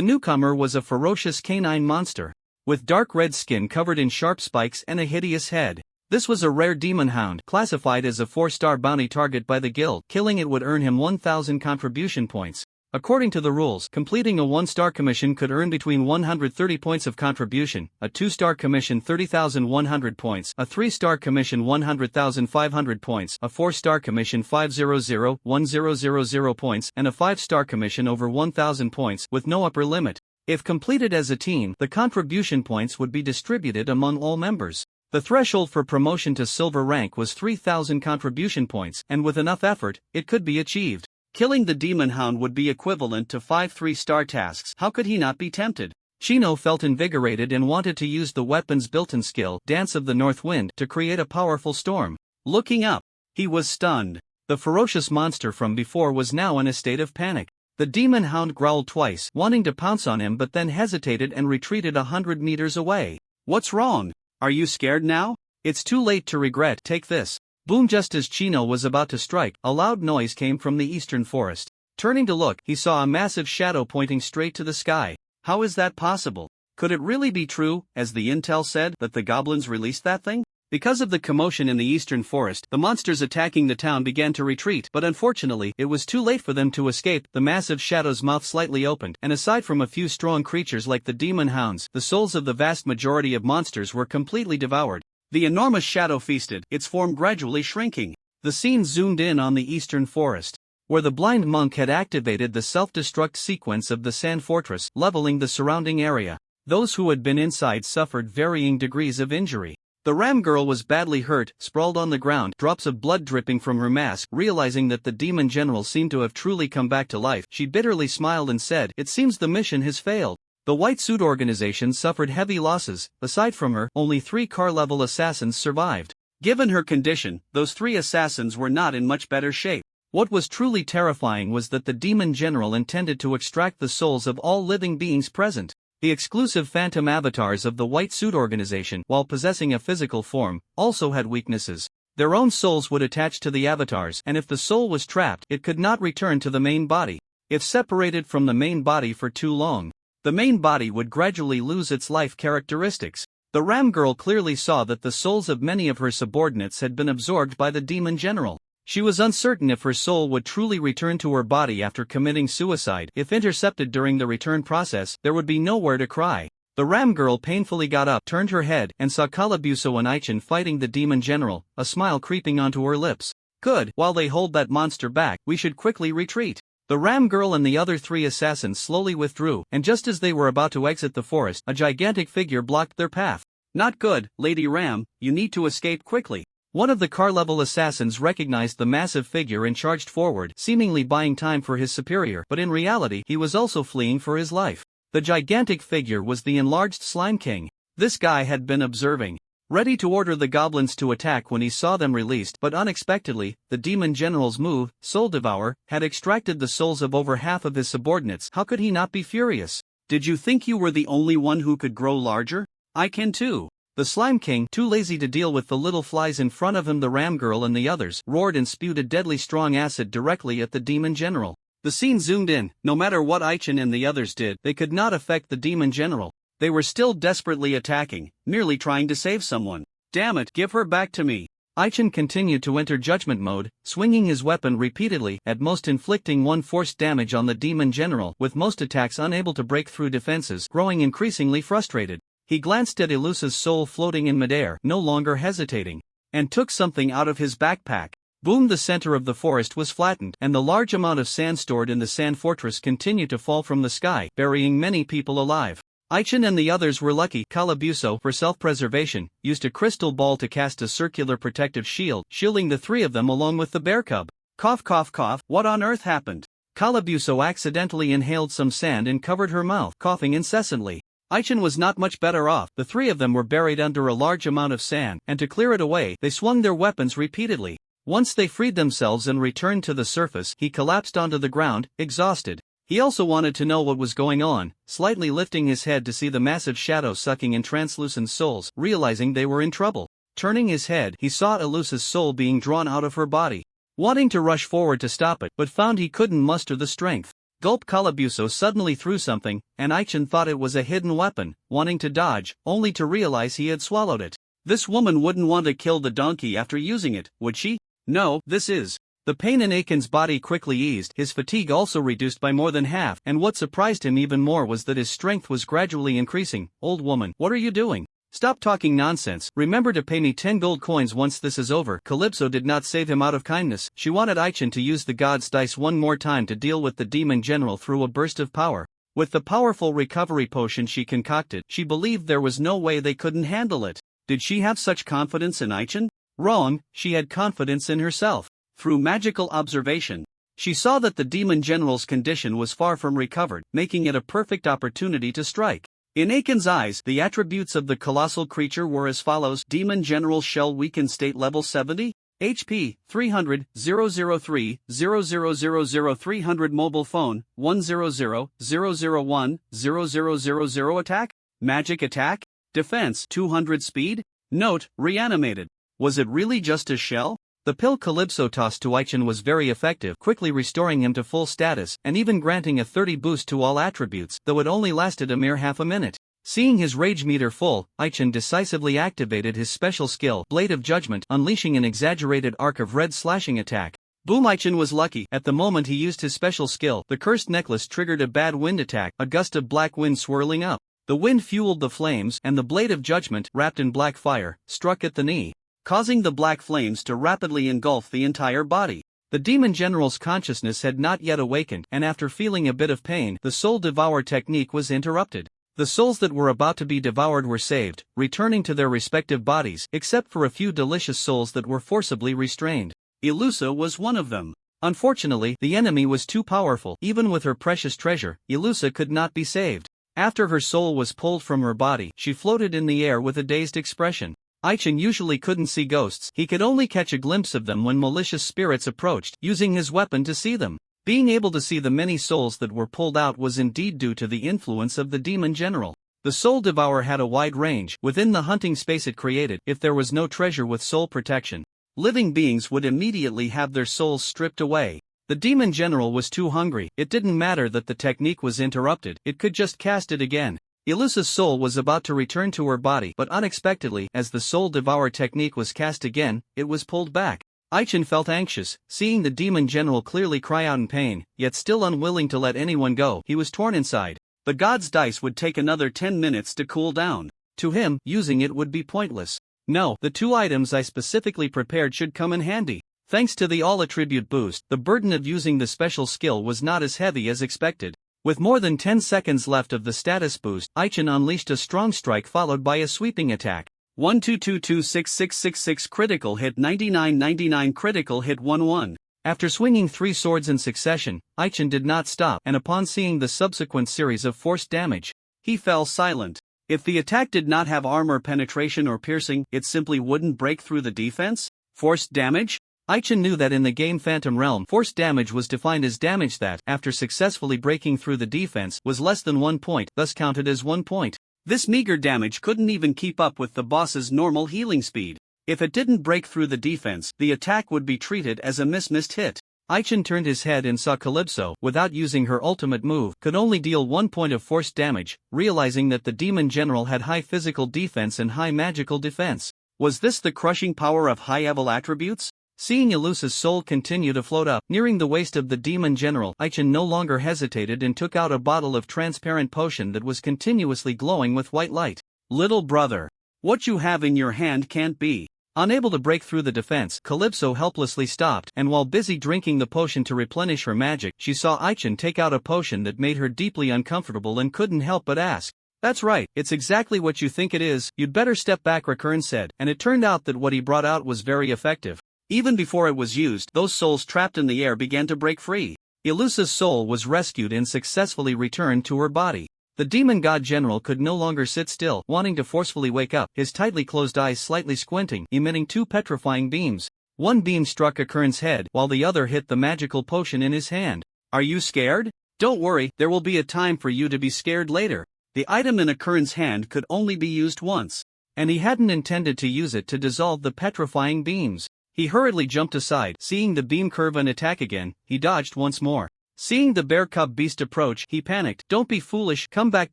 newcomer was a ferocious canine monster, with dark red skin covered in sharp spikes and a hideous head. This was a rare demon hound, classified as a 4-star bounty target by the guild. Killing it would earn him 1,000 contribution points. According to the rules, completing a 1-star commission could earn between 130 points of contribution, a 2-star commission 30,100 points, a 3-star commission 100,500 points, a 4-star commission 500,1000 points, and a 5-star commission over 1,000 points, with no upper limit. If completed as a team, the contribution points would be distributed among all members. The threshold for promotion to silver rank was 3,000 contribution points, and with enough effort, it could be achieved. Killing the demon hound would be equivalent to 5 3-star tasks. How could he not be tempted? Shino felt invigorated and wanted to use the weapon's built-in skill, Dance of the North Wind, to create a powerful storm. Looking up, he was stunned. The ferocious monster from before was now in a state of panic. The demon hound growled twice, wanting to pounce on him, but then hesitated and retreated 100 meters away. What's wrong? Are you scared now? It's too late to regret. Take this. Boom! Just as Shino was about to strike, a loud noise came from the eastern forest. Turning to look, he saw a massive shadow pointing straight to the sky. How is that possible? Could it really be true, as the intel said, that the goblins released that thing? Because of the commotion in the eastern forest, the monsters attacking the town began to retreat, but unfortunately, it was too late for them to escape. The massive shadow's mouth slightly opened, and aside from a few strong creatures like the demon hounds, the souls of the vast majority of monsters were completely devoured. The enormous shadow feasted, its form gradually shrinking. The scene zoomed in on the eastern forest, where the blind monk had activated the self-destruct sequence of the sand fortress, leveling the surrounding area. Those who had been inside suffered varying degrees of injury. The ram girl was badly hurt, sprawled on the ground, drops of blood dripping from her mask. Realizing that the demon general seemed to have truly come back to life, she bitterly smiled and said, "It seems the mission has failed." The White Suit organization suffered heavy losses. Aside from her, only 3 car-level assassins survived. Given her condition, those 3 assassins were not in much better shape. What was truly terrifying was that the demon general intended to extract the souls of all living beings present. The exclusive phantom avatars of the White Suit organization, while possessing a physical form, also had weaknesses. Their own souls would attach to the avatars, and if the soul was trapped, it could not return to the main body. If separated from the main body for too long, the main body would gradually lose its life characteristics. The ram girl clearly saw that the souls of many of her subordinates had been absorbed by the demon general. She was uncertain if her soul would truly return to her body after committing suicide. If intercepted during the return process, there would be nowhere to cry. The ram girl painfully got up, turned her head, and saw Calabuso and Aichin fighting the demon general, a smile creeping onto her lips. Good, while they hold that monster back, we should quickly retreat. The ram girl and the other 3 assassins slowly withdrew, and just as they were about to exit the forest, a gigantic figure blocked their path. Not good, Lady Ram, you need to escape quickly. One of the car-level assassins recognized the massive figure and charged forward, seemingly buying time for his superior, but in reality he was also fleeing for his life. The gigantic figure was the enlarged Slime King. This guy had been observing, ready to order the goblins to attack when he saw them released, but unexpectedly, the demon general's move, Soul Devour, had extracted the souls of over half of his subordinates. How could he not be furious? Did you think you were the only one who could grow larger? I can too. The Slime King, too lazy to deal with the little flies in front of him, the ram girl and the others, roared and spewed a deadly strong acid directly at the demon general. The scene zoomed in. No matter what Aichen and the others did, they could not affect the demon general. They were still desperately attacking, merely trying to save someone. Damn it, give her back to me. Aichen continued to enter judgment mode, swinging his weapon repeatedly, at most inflicting one forced damage on the demon general, with most attacks unable to break through defenses. Growing increasingly frustrated, he glanced at Ilusa's soul floating in midair, no longer hesitating, and took something out of his backpack. Boom! The center of the forest was flattened, and the large amount of sand stored in the sand fortress continued to fall from the sky, burying many people alive. Aichen and the others were lucky. Calabuso, for self-preservation, used a crystal ball to cast a circular protective shield, shielding the three of them along with the bear cub. Cough cough cough, what on earth happened? Calabuso accidentally inhaled some sand and covered her mouth, coughing incessantly. Aichen was not much better off. The three of them were buried under a large amount of sand, and to clear it away, they swung their weapons repeatedly. Once they freed themselves and returned to the surface, he collapsed onto the ground, exhausted. He also wanted to know what was going on, slightly lifting his head to see the massive shadow sucking in translucent souls, realizing they were in trouble. Turning his head, he saw Ilusa's soul being drawn out of her body. Wanting to rush forward to stop it, but found he couldn't muster the strength. Gulp! Calabuso suddenly threw something, and Aichen thought it was a hidden weapon, wanting to dodge, only to realize he had swallowed it. This woman wouldn't want to kill the donkey after using it, would she? No, this is. The pain in Aiken's body quickly eased, his fatigue also reduced by more than half, and what surprised him even more was that his strength was gradually increasing. Old woman, what are you doing? Stop talking nonsense. Remember to pay me 10 gold coins once this is over. Calypso did not save him out of kindness. She wanted Aichen to use the god's dice one more time to deal with the demon general through a burst of power. With the powerful recovery potion she concocted, she believed there was no way they couldn't handle it. Did she have such confidence in Aichen? Wrong, she had confidence in herself. Through magical observation, she saw that the demon general's condition was far from recovered, making it a perfect opportunity to strike. In Aiken's eyes, the attributes of the colossal creature were as follows: Demon General Shell Weakened State Level 70, HP 300, 003, 0000 300 Mobile Phone 100 001 0000 Attack, Magic Attack, Defense 200 Speed. Note, reanimated. Was it really just a shell? The pill Calypso tossed to Aichen was very effective, quickly restoring him to full status, and even granting a 30 boost to all attributes, though it only lasted a mere half a minute. Seeing his rage meter full, Aichen decisively activated his special skill, Blade of Judgment, unleashing an exaggerated arc of red slashing attack. Boom! Aichen was lucky. At the moment he used his special skill, the cursed necklace triggered a bad wind attack, a gust of black wind swirling up. The wind fueled the flames, and the Blade of Judgment, wrapped in black fire, struck at the knee, causing the black flames to rapidly engulf the entire body. The demon general's consciousness had not yet awakened, and after feeling a bit of pain, the soul devour technique was interrupted. The souls that were about to be devoured were saved, returning to their respective bodies, except for a few delicious souls that were forcibly restrained. Ilusa was one of them. Unfortunately, the enemy was too powerful. Even with her precious treasure, Ilusa could not be saved. After her soul was pulled from her body, she floated in the air with a dazed expression. Aichen usually couldn't see ghosts, he could only catch a glimpse of them when malicious spirits approached, using his weapon to see them. Being able to see the many souls that were pulled out was indeed due to the influence of the demon general. The soul devourer had a wide range within the hunting space it created. If there was no treasure with soul protection, living beings would immediately have their souls stripped away. The demon general was too hungry. It didn't matter that the technique was interrupted, it could just cast it again. Ilusa's soul was about to return to her body, but unexpectedly, as the soul devour technique was cast again, it was pulled back. Aichen felt anxious, seeing the demon general clearly cry out in pain, yet still unwilling to let anyone go. He was torn inside. The god's dice would take another 10 minutes to cool down. To him, using it would be pointless. No, the 2 items I specifically prepared should come in handy. Thanks to the all-attribute boost, the burden of using the special skill was not as heavy as expected. With more than 10 seconds left of the status boost, Aichen unleashed a strong strike followed by a sweeping attack. 1222666 critical hit 9999 critical hit 11. After swinging 3 swords in succession, Aichen did not stop, and upon seeing the subsequent series of forced damage, he fell silent. If the attack did not have armor penetration or piercing, it simply wouldn't break through the defense? Forced damage? Aichen knew that in the game Phantom Realm, forced damage was defined as damage that, after successfully breaking through the defense, was less than 1 point, thus counted as 1 point. This meager damage couldn't even keep up with the boss's normal healing speed. If it didn't break through the defense, the attack would be treated as a missed hit. Aichin turned his head and saw Calypso, without using her ultimate move, could only deal 1 point of force damage, realizing that the demon general had high physical defense and high magical defense. Was this the crushing power of high-level attributes? Seeing Elusa's soul continue to float up, nearing the waist of the demon general, Aichin no longer hesitated and took out a bottle of transparent potion that was continuously glowing with white light. Little brother, what you have in your hand can't be. Unable to break through the defense, Calypso helplessly stopped, and while busy drinking the potion to replenish her magic, she saw Aichin take out a potion that made her deeply uncomfortable and couldn't help but ask. That's right, it's exactly what you think it is, you'd better step back, Recurrn said, and it turned out that what he brought out was very effective. Even before it was used, those souls trapped in the air began to break free. Elusa's soul was rescued and successfully returned to her body. The demon god general could no longer sit still, wanting to forcefully wake up, his tightly closed eyes slightly squinting, emitting 2 petrifying beams. One beam struck Recurrn's head, while the other hit the magical potion in his hand. Are you scared? Don't worry, there will be a time for you to be scared later. The item in Recurrn's hand could only be used once, and he hadn't intended to use it to dissolve the petrifying beams. He hurriedly jumped aside, seeing the beam curve and attack again. He dodged once more. Seeing the bear cub beast approach, he panicked. Don't be foolish, come back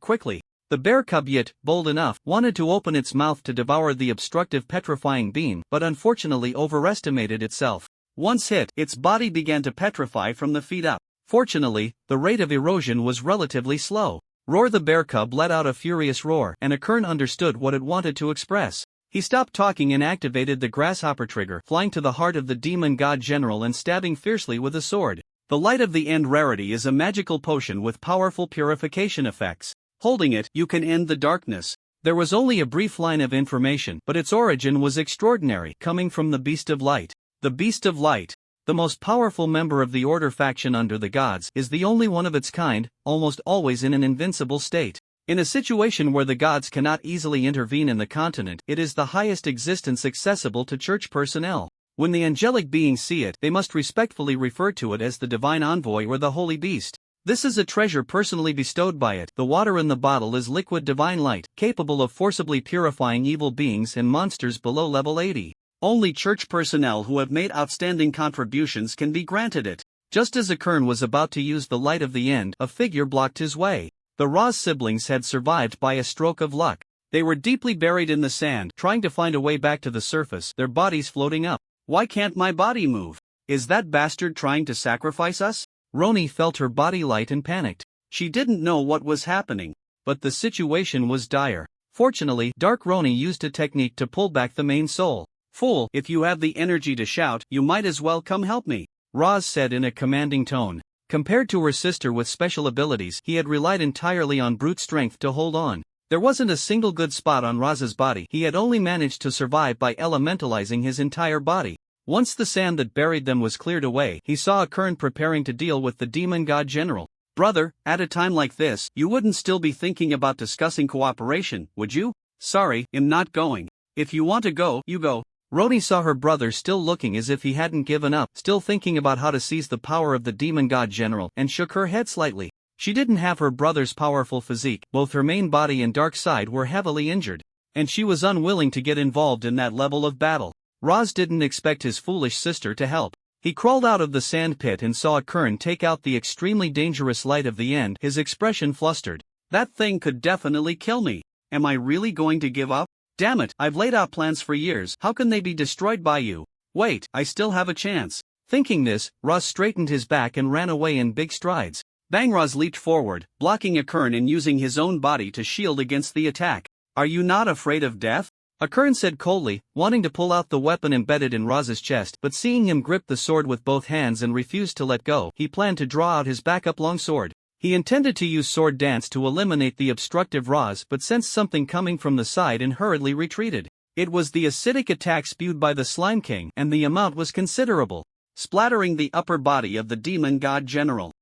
quickly. The bear cub, yet bold enough, wanted to open its mouth to devour the obstructive petrifying beam, but unfortunately overestimated itself. Once hit, its body began to petrify from the feet up. Fortunately, the rate of erosion was relatively slow. Roar the bear cub let out a furious roar, and Recurrn understood what it wanted to express. He stopped talking and activated the grasshopper trigger, flying to the heart of the demon god general and stabbing fiercely with a sword. The Light of the End rarity is a magical potion with powerful purification effects. Holding it, you can end the darkness. There was only a brief line of information, but its origin was extraordinary, coming from the Beast of Light. The Beast of Light, the most powerful member of the Order faction under the gods, is the only one of its kind, almost always in an invincible state. In a situation where the gods cannot easily intervene in the continent, it is the highest existence accessible to church personnel. When the angelic beings see it, they must respectfully refer to it as the divine envoy or the holy beast. This is a treasure personally bestowed by it. The water in the bottle is liquid divine light, capable of forcibly purifying evil beings and monsters below level 80. Only church personnel who have made outstanding contributions can be granted it. Just as Recurrn was about to use the Light of the End, a figure blocked his way. The Roz siblings had survived by a stroke of luck. They were deeply buried in the sand, trying to find a way back to the surface, their bodies floating up. Why can't my body move? Is that bastard trying to sacrifice us? Roni felt her body light and panicked. She didn't know what was happening, but the situation was dire. Fortunately, Dark Roni used a technique to pull back the main soul. Fool, if you have the energy to shout, you might as well come help me, Roz said in a commanding tone. Compared to her sister with special abilities, he had relied entirely on brute strength to hold on. There wasn't a single good spot on Roz's body. He had only managed to survive by elementalizing his entire body. Once the sand that buried them was cleared away, he saw Recurrn preparing to deal with the demon god general. Brother, at a time like this, you wouldn't still be thinking about discussing cooperation, would you? Sorry, I'm not going. If you want to go, you go. Roni saw her brother still looking as if he hadn't given up, still thinking about how to seize the power of the demon god general, and shook her head slightly. She didn't have her brother's powerful physique, both her main body and dark side were heavily injured, and she was unwilling to get involved in that level of battle. Roz didn't expect his foolish sister to help. He crawled out of the sand pit and saw Recurrn take out the extremely dangerous Light of the End, his expression flustered. That thing could definitely kill me. Am I really going to give up? Damn it, I've laid out plans for years, how can they be destroyed by you? Wait, I still have a chance. Thinking this, Roz straightened his back and ran away in big strides. Bang! Roz leaped forward, blocking Recurrn and using his own body to shield against the attack. Are you not afraid of death? Recurrn said coldly, wanting to pull out the weapon embedded in Roz's chest, but seeing him grip the sword with both hands and refuse to let go, he planned to draw out his backup longsword. He intended to use sword dance to eliminate the obstructive Roz, but sensed something coming from the side and hurriedly retreated. It was the acidic attack spewed by the Slime King, and the amount was considerable, splattering the upper body of the demon god general.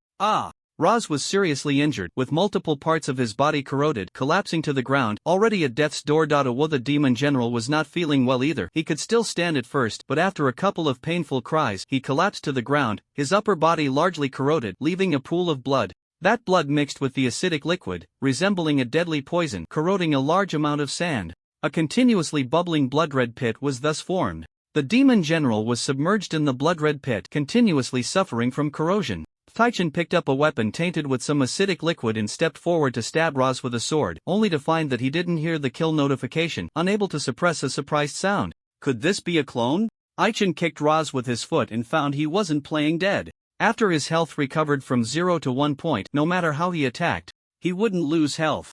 Roz was seriously injured, with multiple parts of his body corroded, collapsing to the ground, already at death's door. The demon general was not feeling well either. He could still stand at first, but after a couple of painful cries, he collapsed to the ground, his upper body largely corroded, leaving a pool of blood. That blood mixed with the acidic liquid, resembling a deadly poison, corroding a large amount of sand. A continuously bubbling blood-red pit was thus formed. The demon general was submerged in the blood-red pit, continuously suffering from corrosion. Taichin picked up a weapon tainted with some acidic liquid and stepped forward to stab Roz with a sword, only to find that he didn't hear the kill notification, unable to suppress a surprised sound. Could this be a clone? Aichin kicked Roz with his foot and found he wasn't playing dead. After his health recovered from 0 to 1 point, no matter how he attacked, he wouldn't lose health.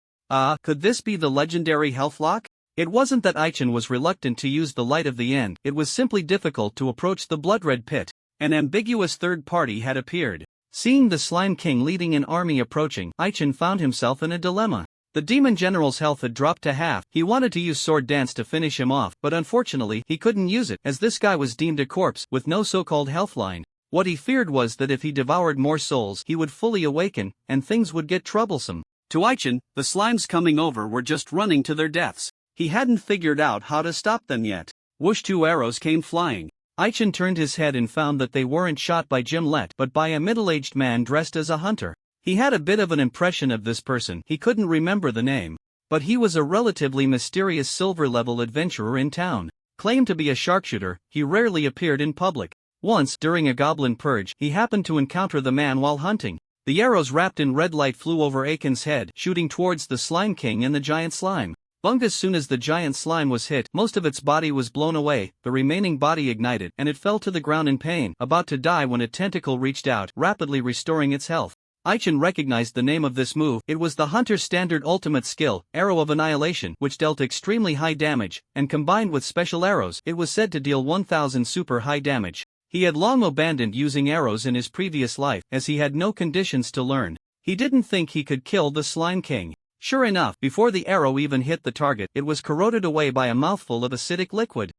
Could this be the legendary health lock? It wasn't that Aichin was reluctant to use the light of the end, it was simply difficult to approach the blood-red pit. An ambiguous third party had appeared. Seeing the Slime King leading an army approaching, Aichin found himself in a dilemma. The demon general's health had dropped to half. He wanted to use sword dance to finish him off, but unfortunately he couldn't use it, as this guy was deemed a corpse with no so-called health line. What he feared was that if he devoured more souls he would fully awaken, and things would get troublesome. To Aichin, the slimes coming over were just running to their deaths. He hadn't figured out how to stop them yet. Whoosh, 2 arrows came flying. Aichin turned his head and found that they weren't shot by Gimlet but by a middle-aged man dressed as a hunter. He had a bit of an impression of this person, he couldn't remember the name. But he was a relatively mysterious silver-level adventurer in town. Claimed to be a sharpshooter, he rarely appeared in public. Once, during a goblin purge, he happened to encounter the man while hunting. The arrows wrapped in red light flew over Aiken's head, shooting towards the Slime King and the giant slime. As soon as the giant slime was hit, most of its body was blown away, the remaining body ignited, and it fell to the ground in pain, about to die when a tentacle reached out, rapidly restoring its health. Aichin recognized the name of this move. It was the hunter's standard ultimate skill, Arrow of Annihilation, which dealt extremely high damage, and combined with special arrows, it was said to deal 1000 super high damage. He had long abandoned using arrows in his previous life, as he had no conditions to learn. He didn't think he could kill the Slime King. Sure enough, before the arrow even hit the target, it was corroded away by a mouthful of acidic liquid.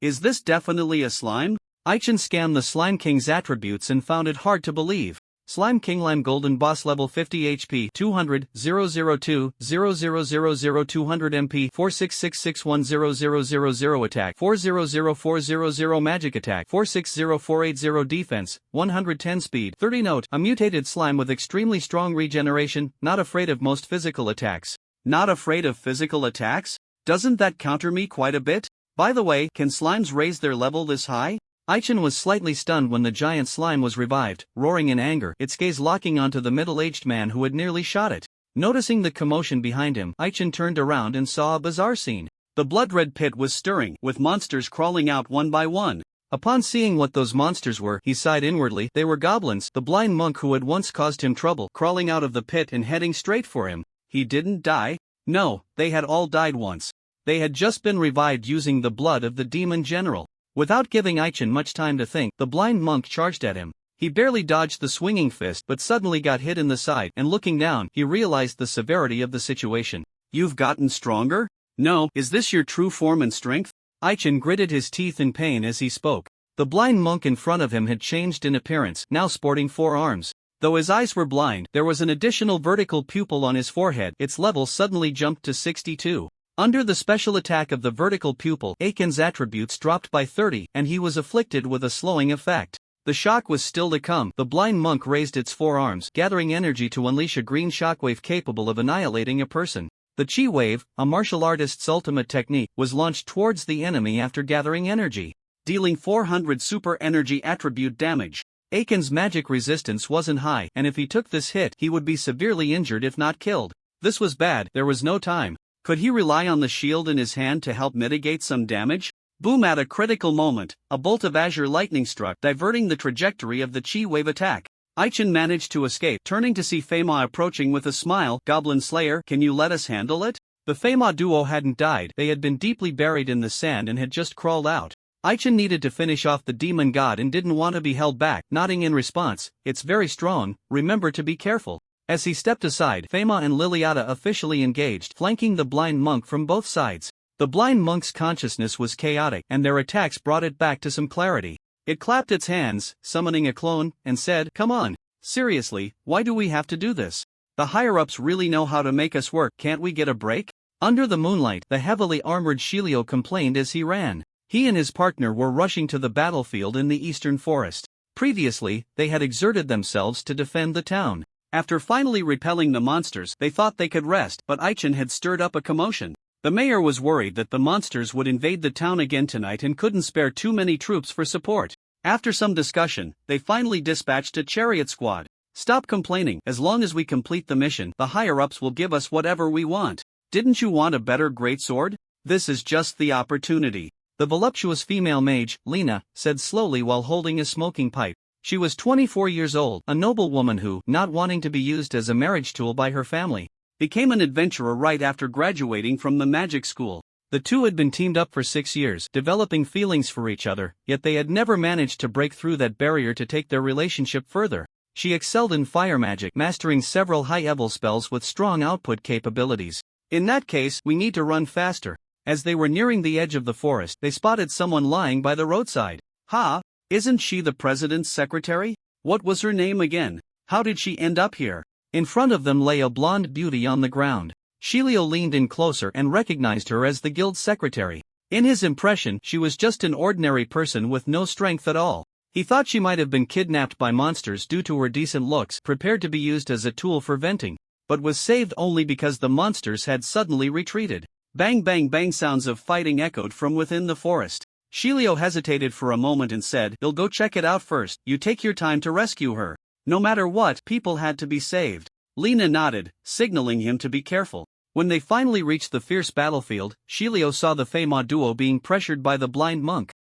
Is this definitely a slime? Aichin scanned the Slime King's attributes and found it hard to believe. Slime King Lime Golden Boss Level 50 HP 200 002 0000 200 MP 466610000 Attack 400400 Magic Attack 460480 Defense 110 Speed 30 Note. A mutated slime with extremely strong regeneration, not afraid of most physical attacks. Not afraid of physical attacks? Doesn't that counter me quite a bit? By the way, can slimes raise their level this high? Aichin was slightly stunned when the giant slime was revived, roaring in anger, its gaze locking onto the middle-aged man who had nearly shot it. Noticing the commotion behind him, Aichin turned around and saw a bizarre scene. The blood-red pit was stirring, with monsters crawling out one by one. Upon seeing what those monsters were, he sighed inwardly. They were goblins, the blind monk who had once caused him trouble, crawling out of the pit and heading straight for him. He didn't die? No, they had all died once. They had just been revived using the blood of the demon general. Without giving Aichin much time to think, the blind monk charged at him. He barely dodged the swinging fist but suddenly got hit in the side, and looking down, he realized the severity of the situation. You've gotten stronger? No. Is this your true form and strength? Aichin gritted his teeth in pain as he spoke. The blind monk in front of him had changed in appearance, now sporting 4 arms. Though his eyes were blind, there was an additional vertical pupil on his forehead. Its level suddenly jumped to 62. Under the special attack of the vertical pupil, Aiken's attributes dropped by 30, and he was afflicted with a slowing effect. The shock was still to come. The blind monk raised its 4 arms, gathering energy to unleash a green shockwave capable of annihilating a person. The Chi Wave, a martial artist's ultimate technique, was launched towards the enemy after gathering energy, dealing 400 super energy attribute damage. Aiken's magic resistance wasn't high, and if he took this hit, he would be severely injured if not killed. This was bad. There was no time. Could he rely on the shield in his hand to help mitigate some damage? Boom! At a critical moment, a bolt of azure lightning struck, diverting the trajectory of the Chi Wave attack. Aichin managed to escape, turning to see Fema approaching with a smile. Goblin Slayer, can you let us handle it? The Fema duo hadn't died, they had been deeply buried in the sand and had just crawled out. Aichin needed to finish off the demon god and didn't want to be held back, nodding in response. It's very strong, remember to be careful. As he stepped aside, Fema and Liliata officially engaged, flanking the blind monk from both sides. The blind monk's consciousness was chaotic, and their attacks brought it back to some clarity. It clapped its hands, summoning a clone, and said, "Come on. Seriously, why do we have to do this? The higher-ups really know how to make us work, can't we get a break?" Under the moonlight, the heavily armored Shilio complained as he ran. He and his partner were rushing to the battlefield in the eastern forest. Previously, they had exerted themselves to defend the town. After finally repelling the monsters, they thought they could rest, but Aichin had stirred up a commotion. The mayor was worried that the monsters would invade the town again tonight and couldn't spare too many troops for support. After some discussion, they finally dispatched a chariot squad. Stop complaining. As long as we complete the mission, the higher-ups will give us whatever we want. Didn't you want a better greatsword? This is just the opportunity. The voluptuous female mage, Lena, said slowly while holding a smoking pipe. She was 24 years old, a noble woman who, not wanting to be used as a marriage tool by her family, became an adventurer right after graduating from the magic school. The two had been teamed up for 6 years, developing feelings for each other, yet they had never managed to break through that barrier to take their relationship further. She excelled in fire magic, mastering several high-level spells with strong output capabilities. In that case, we need to run faster. As they were nearing the edge of the forest, they spotted someone lying by the roadside. Ha! Isn't she the president's secretary? What was her name again? How did she end up here? In front of them lay a blonde beauty on the ground. Shilio leaned in closer and recognized her as the guild secretary. In his impression, she was just an ordinary person with no strength at all. He thought she might have been kidnapped by monsters due to her decent looks, prepared to be used as a tool for venting, but was saved only because the monsters had suddenly retreated. Bang bang bang, sounds of fighting echoed from within the forest. Shilio hesitated for a moment and said, "You'll go check it out first. You take your time to rescue her. No matter what, people had to be saved." Lena nodded, signaling him to be careful. When they finally reached the fierce battlefield, Shilio saw the Fema duo being pressured by the blind monk.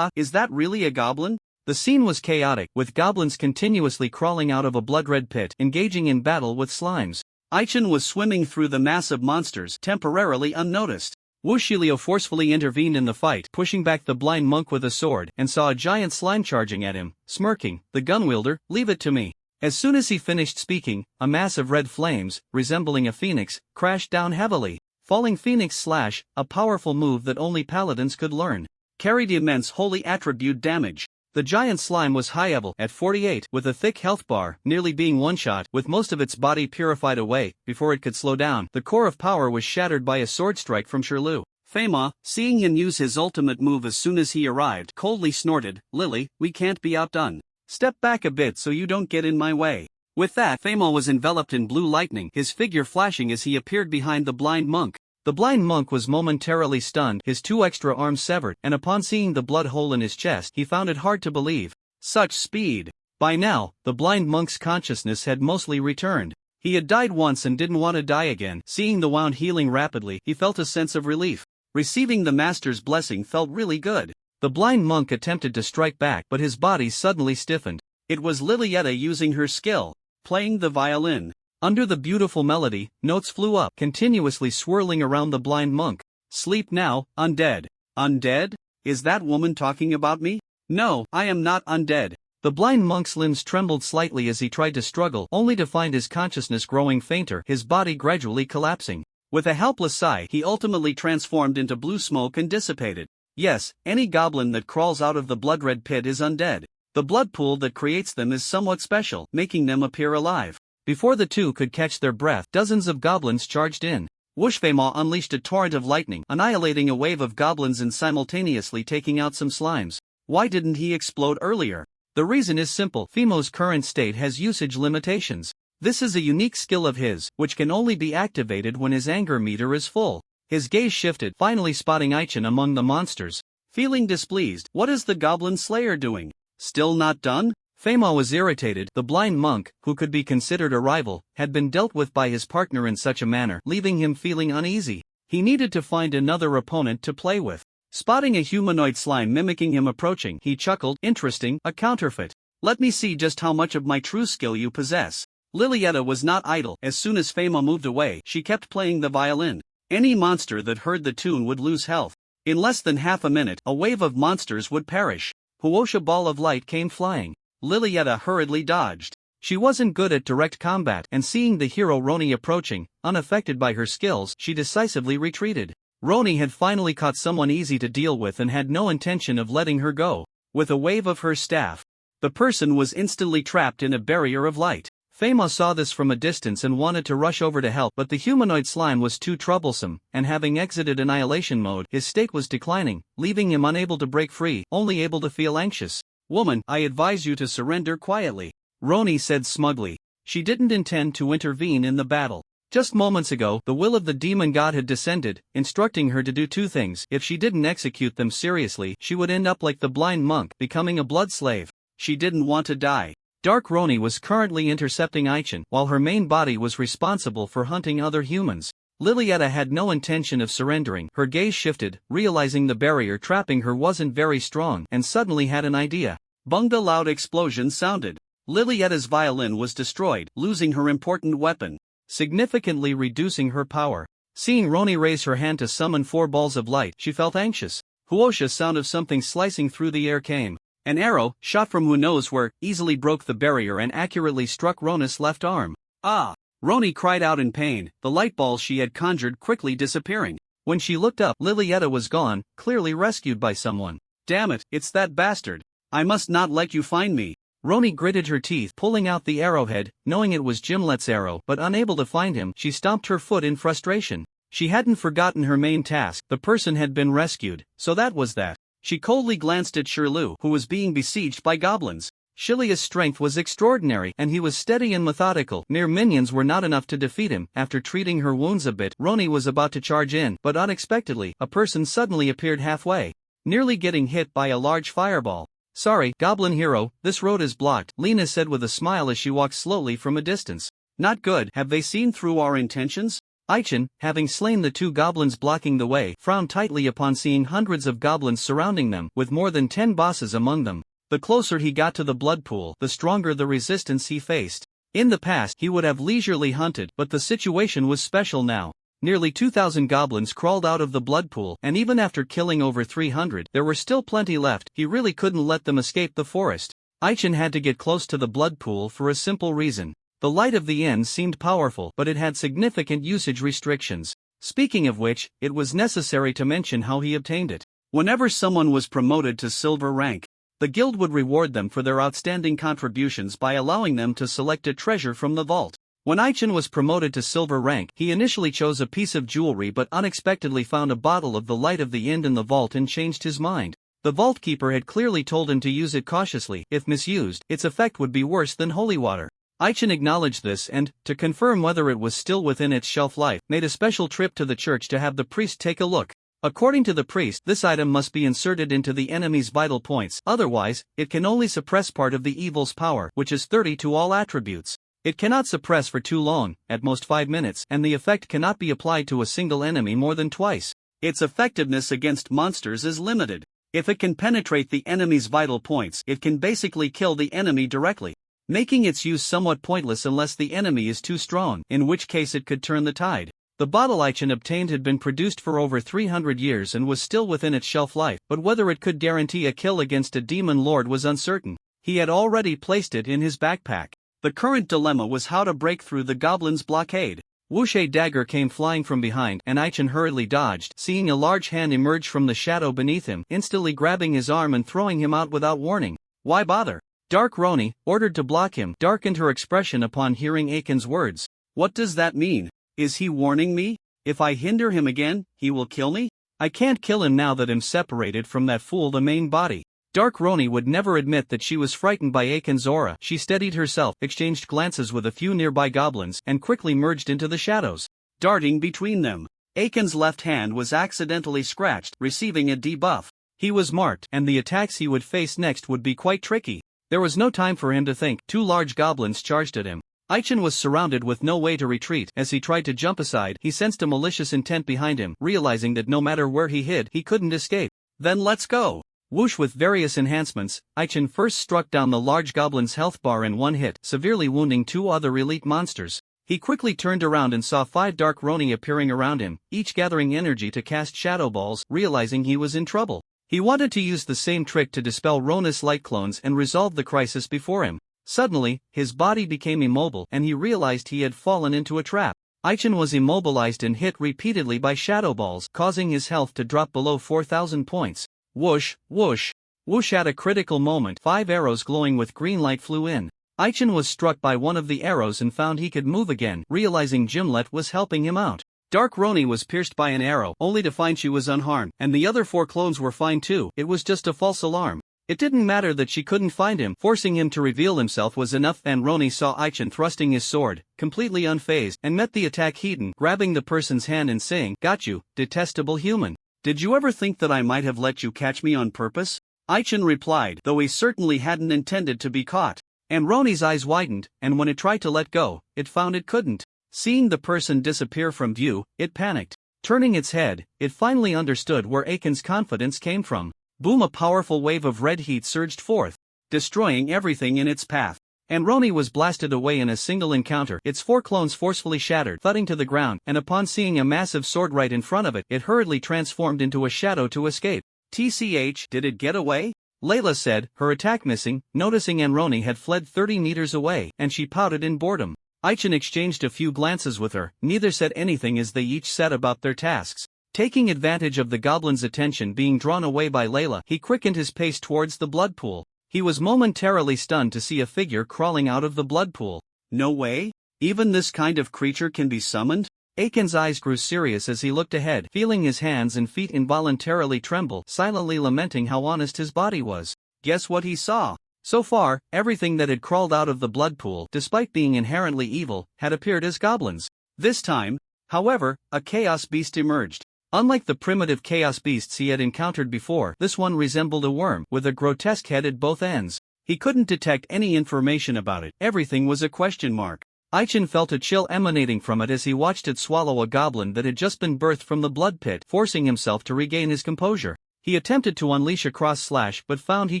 Is that really a goblin? The scene was chaotic, with goblins continuously crawling out of a blood-red pit, engaging in battle with slimes. Aichin was swimming through the mass of monsters, temporarily unnoticed. Shilio forcefully intervened in the fight, pushing back the blind monk with a sword, and saw a giant slime charging at him, smirking. "The gunwielder, leave it to me." As soon as he finished speaking, a mass of red flames, resembling a phoenix, crashed down heavily. Falling Phoenix Slash, a powerful move that only paladins could learn, carried immense holy attribute damage. The giant slime was high level at 48, with a thick health bar, nearly being one-shot, with most of its body purified away before it could slow down. The core of power was shattered by a sword strike from Shirlu. Fema, seeing him use his ultimate move as soon as he arrived, coldly snorted, "Lily, we can't be outdone. Step back a bit so you don't get in my way." With that, Fema was enveloped in blue lightning, his figure flashing as he appeared behind the blind monk. The blind monk was momentarily stunned, his 2 extra arms severed, and upon seeing the blood hole in his chest, he found it hard to believe. Such speed! By now, the blind monk's consciousness had mostly returned. He had died once and didn't want to die again. Seeing the wound healing rapidly, he felt a sense of relief. Receiving the master's blessing felt really good. The blind monk attempted to strike back, but his body suddenly stiffened. It was Lilietta using her skill, playing the violin. Under the beautiful melody, notes flew up, continuously swirling around the blind monk. "Sleep now, undead." "Undead? Is that woman talking about me?" "No, I am not undead." The blind monk's limbs trembled slightly as he tried to struggle, only to find his consciousness growing fainter, his body gradually collapsing. With a helpless sigh, he ultimately transformed into blue smoke and dissipated. Yes, any goblin that crawls out of the blood-red pit is undead. The blood pool that creates them is somewhat special, making them appear alive. Before the two could catch their breath, dozens of goblins charged in. Fema unleashed a torrent of lightning, annihilating a wave of goblins and simultaneously taking out some slimes. Why didn't he explode earlier? The reason is simple. Femo's current state has usage limitations. This is a unique skill of his, which can only be activated when his anger meter is full. His gaze shifted, finally spotting Aichin among the monsters. Feeling displeased, "What is the goblin slayer doing? Still not done?" Fema was irritated. The blind monk, who could be considered a rival, had been dealt with by his partner in such a manner, leaving him feeling uneasy. He needed to find another opponent to play with. Spotting a humanoid slime mimicking him approaching, he chuckled, "Interesting, a counterfeit. Let me see just how much of my true skill you possess." Lilietta was not idle. As soon as Fema moved away, she kept playing the violin. Any monster that heard the tune would lose health. In less than half a minute, a wave of monsters would perish. Huosha ball of light came flying. Lilietta hurriedly dodged. She wasn't good at direct combat, and seeing the hero Roni approaching, unaffected by her skills, she decisively retreated. Roni had finally caught someone easy to deal with and had no intention of letting her go. With a wave of her staff, the person was instantly trapped in a barrier of light. Fema saw this from a distance and wanted to rush over to help, but the humanoid slime was too troublesome, and having exited annihilation mode, his state was declining, leaving him unable to break free, only able to feel anxious. "Woman, I advise you to surrender quietly," Roni said smugly. She didn't intend to intervene in the battle. Just moments ago, the will of the demon god had descended, instructing her to do two things. If she didn't execute them seriously, she would end up like the blind monk, becoming a blood slave. She didn't want to die. Dark Roni was currently intercepting Aichin, while her main body was responsible for hunting other humans. Lilietta had no intention of surrendering. Her gaze shifted, realizing the barrier trapping her wasn't very strong, and suddenly had an idea. Bung! The loud explosion sounded. Lilietta's violin was destroyed, losing her important weapon, significantly reducing her power. Seeing Roni raise her hand to summon 4 balls of light, she felt anxious. Whoosh! A sound of something slicing through the air came. An arrow, shot from who knows where, easily broke the barrier and accurately struck Rona's left arm. Ah! Roni cried out in pain, the light balls she had conjured quickly disappearing. When she looked up, Lilietta was gone, clearly rescued by someone. Damn it, it's that bastard. I must not let you find me. Roni gritted her teeth, pulling out the arrowhead, knowing it was Gimlet's arrow, but unable to find him, she stomped her foot in frustration. She hadn't forgotten her main task. The person had been rescued, so that was that. She coldly glanced at Shirley, who was being besieged by goblins. Shilia's strength was extraordinary, and he was steady and methodical. Mere minions were not enough to defeat him. After treating her wounds a bit, Roni was about to charge in, but unexpectedly, a person suddenly appeared halfway, nearly getting hit by a large fireball. Sorry, Goblin Hero, this road is blocked, Lena said with a smile as she walked slowly from a distance. Not good. Have they seen through our intentions? Aichin, having slain the 2 goblins blocking the way, frowned tightly upon seeing hundreds of goblins surrounding them, with more than 10 bosses among them. The closer he got to the blood pool, the stronger the resistance he faced. In the past, he would have leisurely hunted, but the situation was special now. Nearly 2,000 goblins crawled out of the blood pool, and even after killing over 300, there were still plenty left. He really couldn't let them escape the forest. Aichin had to get close to the blood pool for a simple reason. The light of the inn seemed powerful, but it had significant usage restrictions. Speaking of which, it was necessary to mention how he obtained it. Whenever someone was promoted to silver rank, the guild would reward them for their outstanding contributions by allowing them to select a treasure from the vault. When Aichin was promoted to silver rank, he initially chose a piece of jewelry but unexpectedly found a bottle of the light of the Ind in the vault and changed his mind. The vault keeper had clearly told him to use it cautiously. If misused, its effect would be worse than holy water. Aichin acknowledged this and, to confirm whether it was still within its shelf life, made a special trip to the church to have the priest take a look. According to the priest, this item must be inserted into the enemy's vital points, otherwise, it can only suppress part of the evil's power, which is 30 to all attributes. It cannot suppress for too long, at most 5 minutes, and the effect cannot be applied to a single enemy more than twice. Its effectiveness against monsters is limited. If it can penetrate the enemy's vital points, it can basically kill the enemy directly, making its use somewhat pointless unless the enemy is too strong, in which case it could turn the tide. The bottle Aichin obtained had been produced for over 300 years and was still within its shelf life, but whether it could guarantee a kill against a demon lord was uncertain. He had already placed it in his backpack. The current dilemma was how to break through the goblins' blockade. Whoosh! A dagger came flying from behind, and Aichin hurriedly dodged, seeing a large hand emerge from the shadow beneath him, instantly grabbing his arm and throwing him out without warning. Why bother? Dark Roni, ordered to block him, darkened her expression upon hearing Aiken's words. What does that mean? Is he warning me? If I hinder him again, he will kill me? I can't kill him now that I'm separated from that fool the main body. Dark Roni would never admit that she was frightened by Aiken's aura. She steadied herself, exchanged glances with a few nearby goblins, and quickly merged into the shadows. Darting between them, Aiken's left hand was accidentally scratched, receiving a debuff. He was marked, and the attacks he would face next would be quite tricky. There was no time for him to think. 2 large goblins charged at him. Aichin was surrounded with no way to retreat. As he tried to jump aside, he sensed a malicious intent behind him, realizing that no matter where he hid, he couldn't escape. Then let's go. Whoosh! With various enhancements, Aichin first struck down the large goblin's health bar in one hit, severely wounding 2 other elite monsters. He quickly turned around and saw 5 Dark Roni appearing around him, each gathering energy to cast shadow balls, realizing he was in trouble. He wanted to use the same trick to dispel Rona's light clones and resolve the crisis before him. Suddenly, his body became immobile and he realized he had fallen into a trap. Aichin was immobilized and hit repeatedly by shadow balls, causing his health to drop below 4,000 points. Whoosh, whoosh, whoosh! At a critical moment, 5 arrows glowing with green light flew in. Aichin was struck by one of the arrows and found he could move again, realizing Gimlet was helping him out. Dark Roni was pierced by an arrow, only to find she was unharmed, and the other 4 clones were fine too. It was just a false alarm. It didn't matter that she couldn't find him, forcing him to reveal himself was enough. And Roni saw Aichin thrusting his sword, completely unfazed, and met the attack heat-en, grabbing the person's hand and saying, "Got you, detestable human. Did you ever think that I might have let you catch me on purpose?" Aichin replied, though he certainly hadn't intended to be caught. And Roni's eyes widened, and when it tried to let go, it found it couldn't. Seeing the person disappear from view, it panicked. Turning its head, it finally understood where Aiken's confidence came from. Boom! A powerful wave of red heat surged forth, destroying everything in its path. And Roni was blasted away in a single encounter. Its 4 clones forcefully shattered, thudding to the ground, and upon seeing a massive sword right in front of it, it hurriedly transformed into a shadow to escape. "TCH, did it get away?" Layla said, her attack missing, noticing Roni had fled 30 meters away, and she pouted in boredom. Aichin exchanged a few glances with her, neither said anything as they each set about their tasks. Taking advantage of the goblin's attention being drawn away by Layla, he quickened his pace towards the blood pool. He was momentarily stunned to see a figure crawling out of the blood pool. "No way? Even this kind of creature can be summoned?" Aiken's eyes grew serious as he looked ahead, feeling his hands and feet involuntarily tremble, silently lamenting how honest his body was. Guess what he saw? So far, everything that had crawled out of the blood pool, despite being inherently evil, had appeared as goblins. This time, however, a chaos beast emerged. Unlike the primitive chaos beasts he had encountered before, this one resembled a worm, with a grotesque head at both ends. He couldn't detect any information about it, everything was a question mark. Aichin felt a chill emanating from it as he watched it swallow a goblin that had just been birthed from the blood pit, forcing himself to regain his composure. He attempted to unleash a cross slash but found he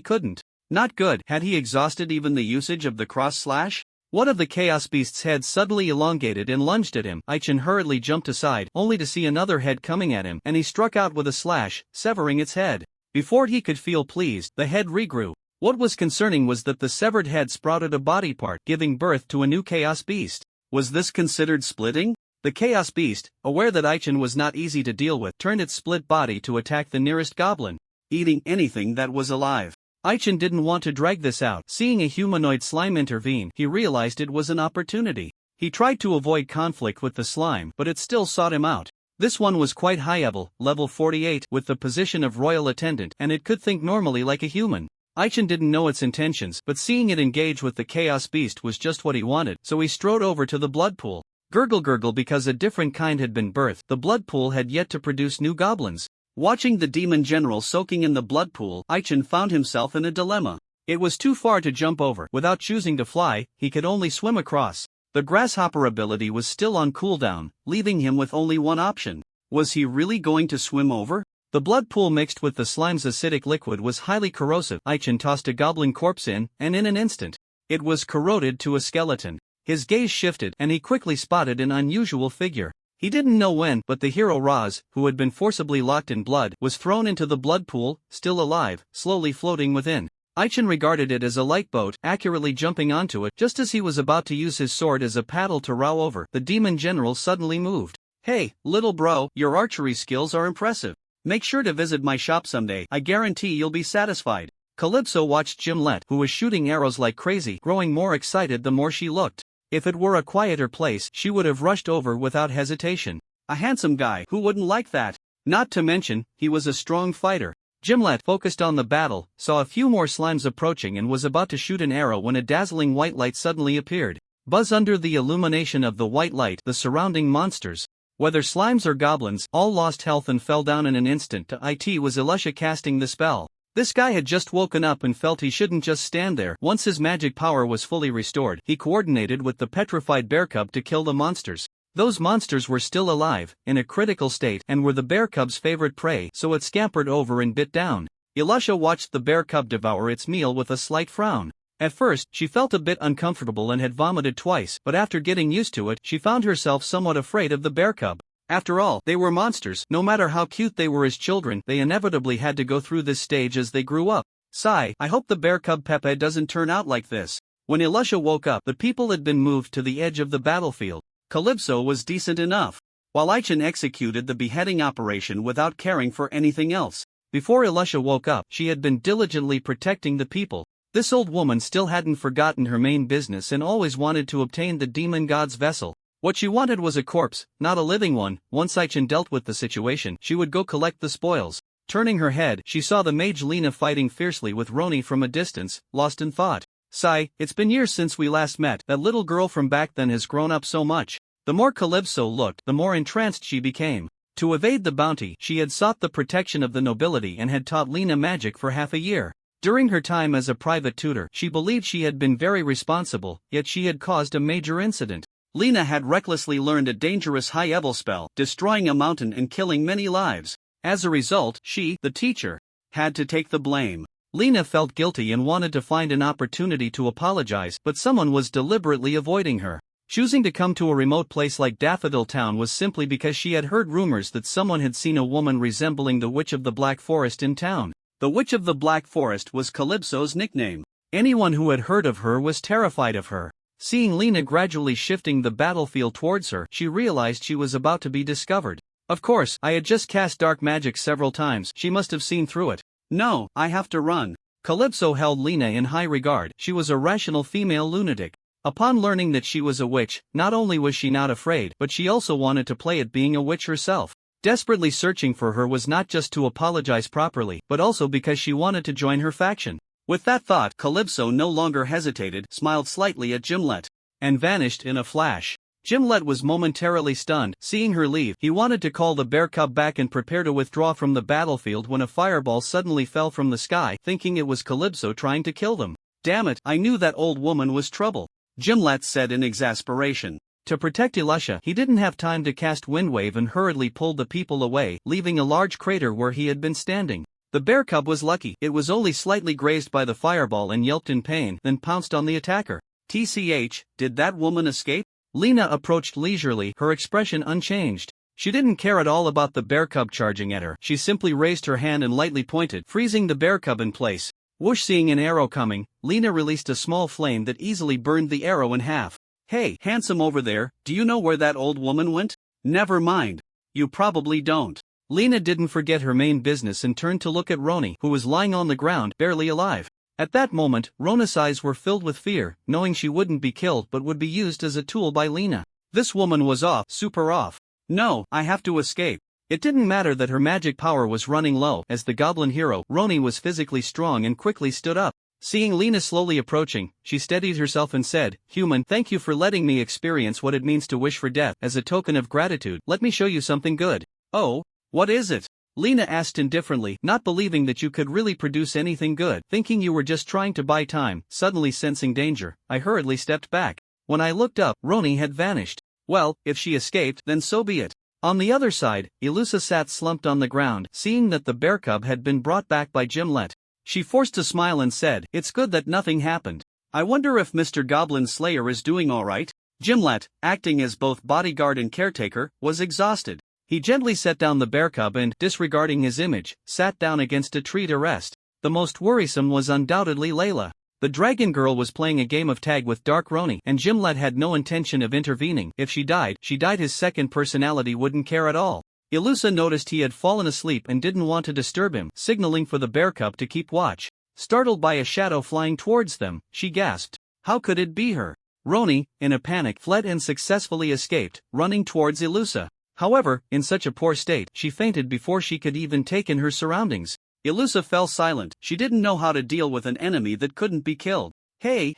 couldn't. Not good. Had he exhausted even the usage of the cross slash? One of the chaos beast's heads suddenly elongated and lunged at him. Aichin hurriedly jumped aside, only to see another head coming at him, and he struck out with a slash, severing its head. Before he could feel pleased, the head regrew. What was concerning was that the severed head sprouted a body part, giving birth to a new chaos beast. Was this considered splitting? The chaos beast, aware that Aichin was not easy to deal with, turned its split body to attack the nearest goblin, eating anything that was alive. Aichin didn't want to drag this out. Seeing a humanoid slime intervene, he realized it was an opportunity. He tried to avoid conflict with the slime, but it still sought him out. This one was quite high level 48, with the position of royal attendant, and it could think normally like a human. Aichin didn't know its intentions, but seeing it engage with the chaos beast was just what he wanted, so he strode over to the blood pool. Gurgle, because a different kind had been birthed, the blood pool had yet to produce new goblins. Watching the demon general soaking in the blood pool, Aichin found himself in a dilemma. It was too far to jump over. Without choosing to fly, he could only swim across. The grasshopper ability was still on cooldown, leaving him with only one option. Was he really going to swim over? The blood pool mixed with the slime's acidic liquid was highly corrosive. Aichin tossed a goblin corpse in, and in an instant, it was corroded to a skeleton. His gaze shifted, and he quickly spotted an unusual figure. He didn't know when, but the hero Raz, who had been forcibly locked in blood, was thrown into the blood pool, still alive, slowly floating within. Aichin regarded it as a light boat, accurately jumping onto it. Just as he was about to use his sword as a paddle to row over, the demon general suddenly moved. "Hey, little bro, your archery skills are impressive. Make sure to visit my shop someday, I guarantee you'll be satisfied." Calypso watched Gimlet, who was shooting arrows like crazy, growing more excited the more she looked. If it were a quieter place, she would have rushed over without hesitation. A handsome guy, who wouldn't like that? Not to mention, he was a strong fighter. Gimlet, focused on the battle, saw a few more slimes approaching and was about to shoot an arrow when a dazzling white light suddenly appeared. Buzz under the illumination of the white light, the surrounding monsters, whether slimes or goblins, all lost health and fell down in an instant. It was Elisha casting the spell. This guy had just woken up and felt he shouldn't just stand there. Once his magic power was fully restored, he coordinated with the petrified bear cub to kill the monsters. Those monsters were still alive, in a critical state, and were the bear cub's favorite prey, so it scampered over and bit down. Elisha watched the bear cub devour its meal with a slight frown. At first, she felt a bit uncomfortable and had vomited twice, but after getting used to it, she found herself somewhat afraid of the bear cub. After all, they were monsters. No matter how cute they were as children, they inevitably had to go through this stage as they grew up. Sigh, I hope the bear cub Pepe doesn't turn out like this. When Elisha woke up, the people had been moved to the edge of the battlefield. Calypso was decent enough, while Aichin executed the beheading operation without caring for anything else. Before Elisha woke up, she had been diligently protecting the people. This old woman still hadn't forgotten her main business and always wanted to obtain the demon god's vessel. What she wanted was a corpse, not a living one. Once Aichin dealt with the situation, she would go collect the spoils. Turning her head, she saw the mage Lena fighting fiercely with Roni from a distance, lost in thought. Sigh, it's been years since we last met. That little girl from back then has grown up so much. The more Calypso looked, the more entranced she became. To evade the bounty, she had sought the protection of the nobility and had taught Lena magic for half a year. During her time as a private tutor, she believed she had been very responsible, yet she had caused a major incident. Lena had recklessly learned a dangerous high-level spell, destroying a mountain and killing many lives. As a result, she, the teacher, had to take the blame. Lena felt guilty and wanted to find an opportunity to apologize, but someone was deliberately avoiding her. Choosing to come to a remote place like Daffodil Town was simply because she had heard rumors that someone had seen a woman resembling the Witch of the Black Forest in town. The Witch of the Black Forest was Calypso's nickname. Anyone who had heard of her was terrified of her. Seeing Lena gradually shifting the battlefield towards her, she realized she was about to be discovered. Of course, I had just cast dark magic several times. She must have seen through it. No, I have to run. Calypso held Lena in high regard. She was a rational female lunatic. Upon learning that she was a witch, not only was she not afraid, but she also wanted to play at being a witch herself. Desperately searching for her was not just to apologize properly, but also because she wanted to join her faction. With that thought, Calypso no longer hesitated, smiled slightly at Gimlet, and vanished in a flash. Gimlet was momentarily stunned. Seeing her leave, he wanted to call the bear cub back and prepare to withdraw from the battlefield when a fireball suddenly fell from the sky, thinking it was Calypso trying to kill them. Damn it, I knew that old woman was trouble, Gimlet said in exasperation. To protect Ilusha, he didn't have time to cast Windwave and hurriedly pulled the people away, leaving a large crater where he had been standing. The bear cub was lucky. It was only slightly grazed by the fireball and yelped in pain, then pounced on the attacker. TCH, did that woman escape? Lena approached leisurely, her expression unchanged. She didn't care at all about the bear cub charging at her. She simply raised her hand and lightly pointed, freezing the bear cub in place. Whoosh! Seeing an arrow coming, Lena released a small flame that easily burned the arrow in half. Hey, handsome over there, do you know where that old woman went? Never mind. You probably don't. Lena didn't forget her main business and turned to look at Roni, who was lying on the ground, barely alive. At that moment, Rona's eyes were filled with fear, knowing she wouldn't be killed but would be used as a tool by Lena. This woman was off, super off. No, I have to escape. It didn't matter that her magic power was running low. As the goblin hero, Roni was physically strong and quickly stood up. Seeing Lena slowly approaching, she steadied herself and said, "Human, thank you for letting me experience what it means to wish for death. As a token of gratitude, let me show you something good." "Oh? What is it?" Lena asked indifferently, not believing that you could really produce anything good. Thinking you were just trying to buy time. Suddenly sensing danger, I hurriedly stepped back. When I looked up, Roni had vanished. Well, if she escaped, then so be it. On the other side, Ilusa sat slumped on the ground, seeing that the bear cub had been brought back by Gimlet. She forced a smile and said, "It's good that nothing happened. I wonder if Mr. Goblin Slayer is doing alright?" Gimlet, acting as both bodyguard and caretaker, was exhausted. He gently set down the bear cub and, disregarding his image, sat down against a tree to rest. The most worrisome was undoubtedly Layla. The dragon girl was playing a game of tag with Dark Roni, and Gimlet had no intention of intervening. If she died. His second personality wouldn't care at all. Ilusa noticed he had fallen asleep and didn't want to disturb him, signaling for the bear cub to keep watch. Startled by a shadow flying towards them, she gasped. How could it be her? Roni, in a panic, fled and successfully escaped, running towards Ilusa. However, in such a poor state, she fainted before she could even take in her surroundings. Ilusa fell silent. She didn't know how to deal with an enemy that couldn't be killed. Hey,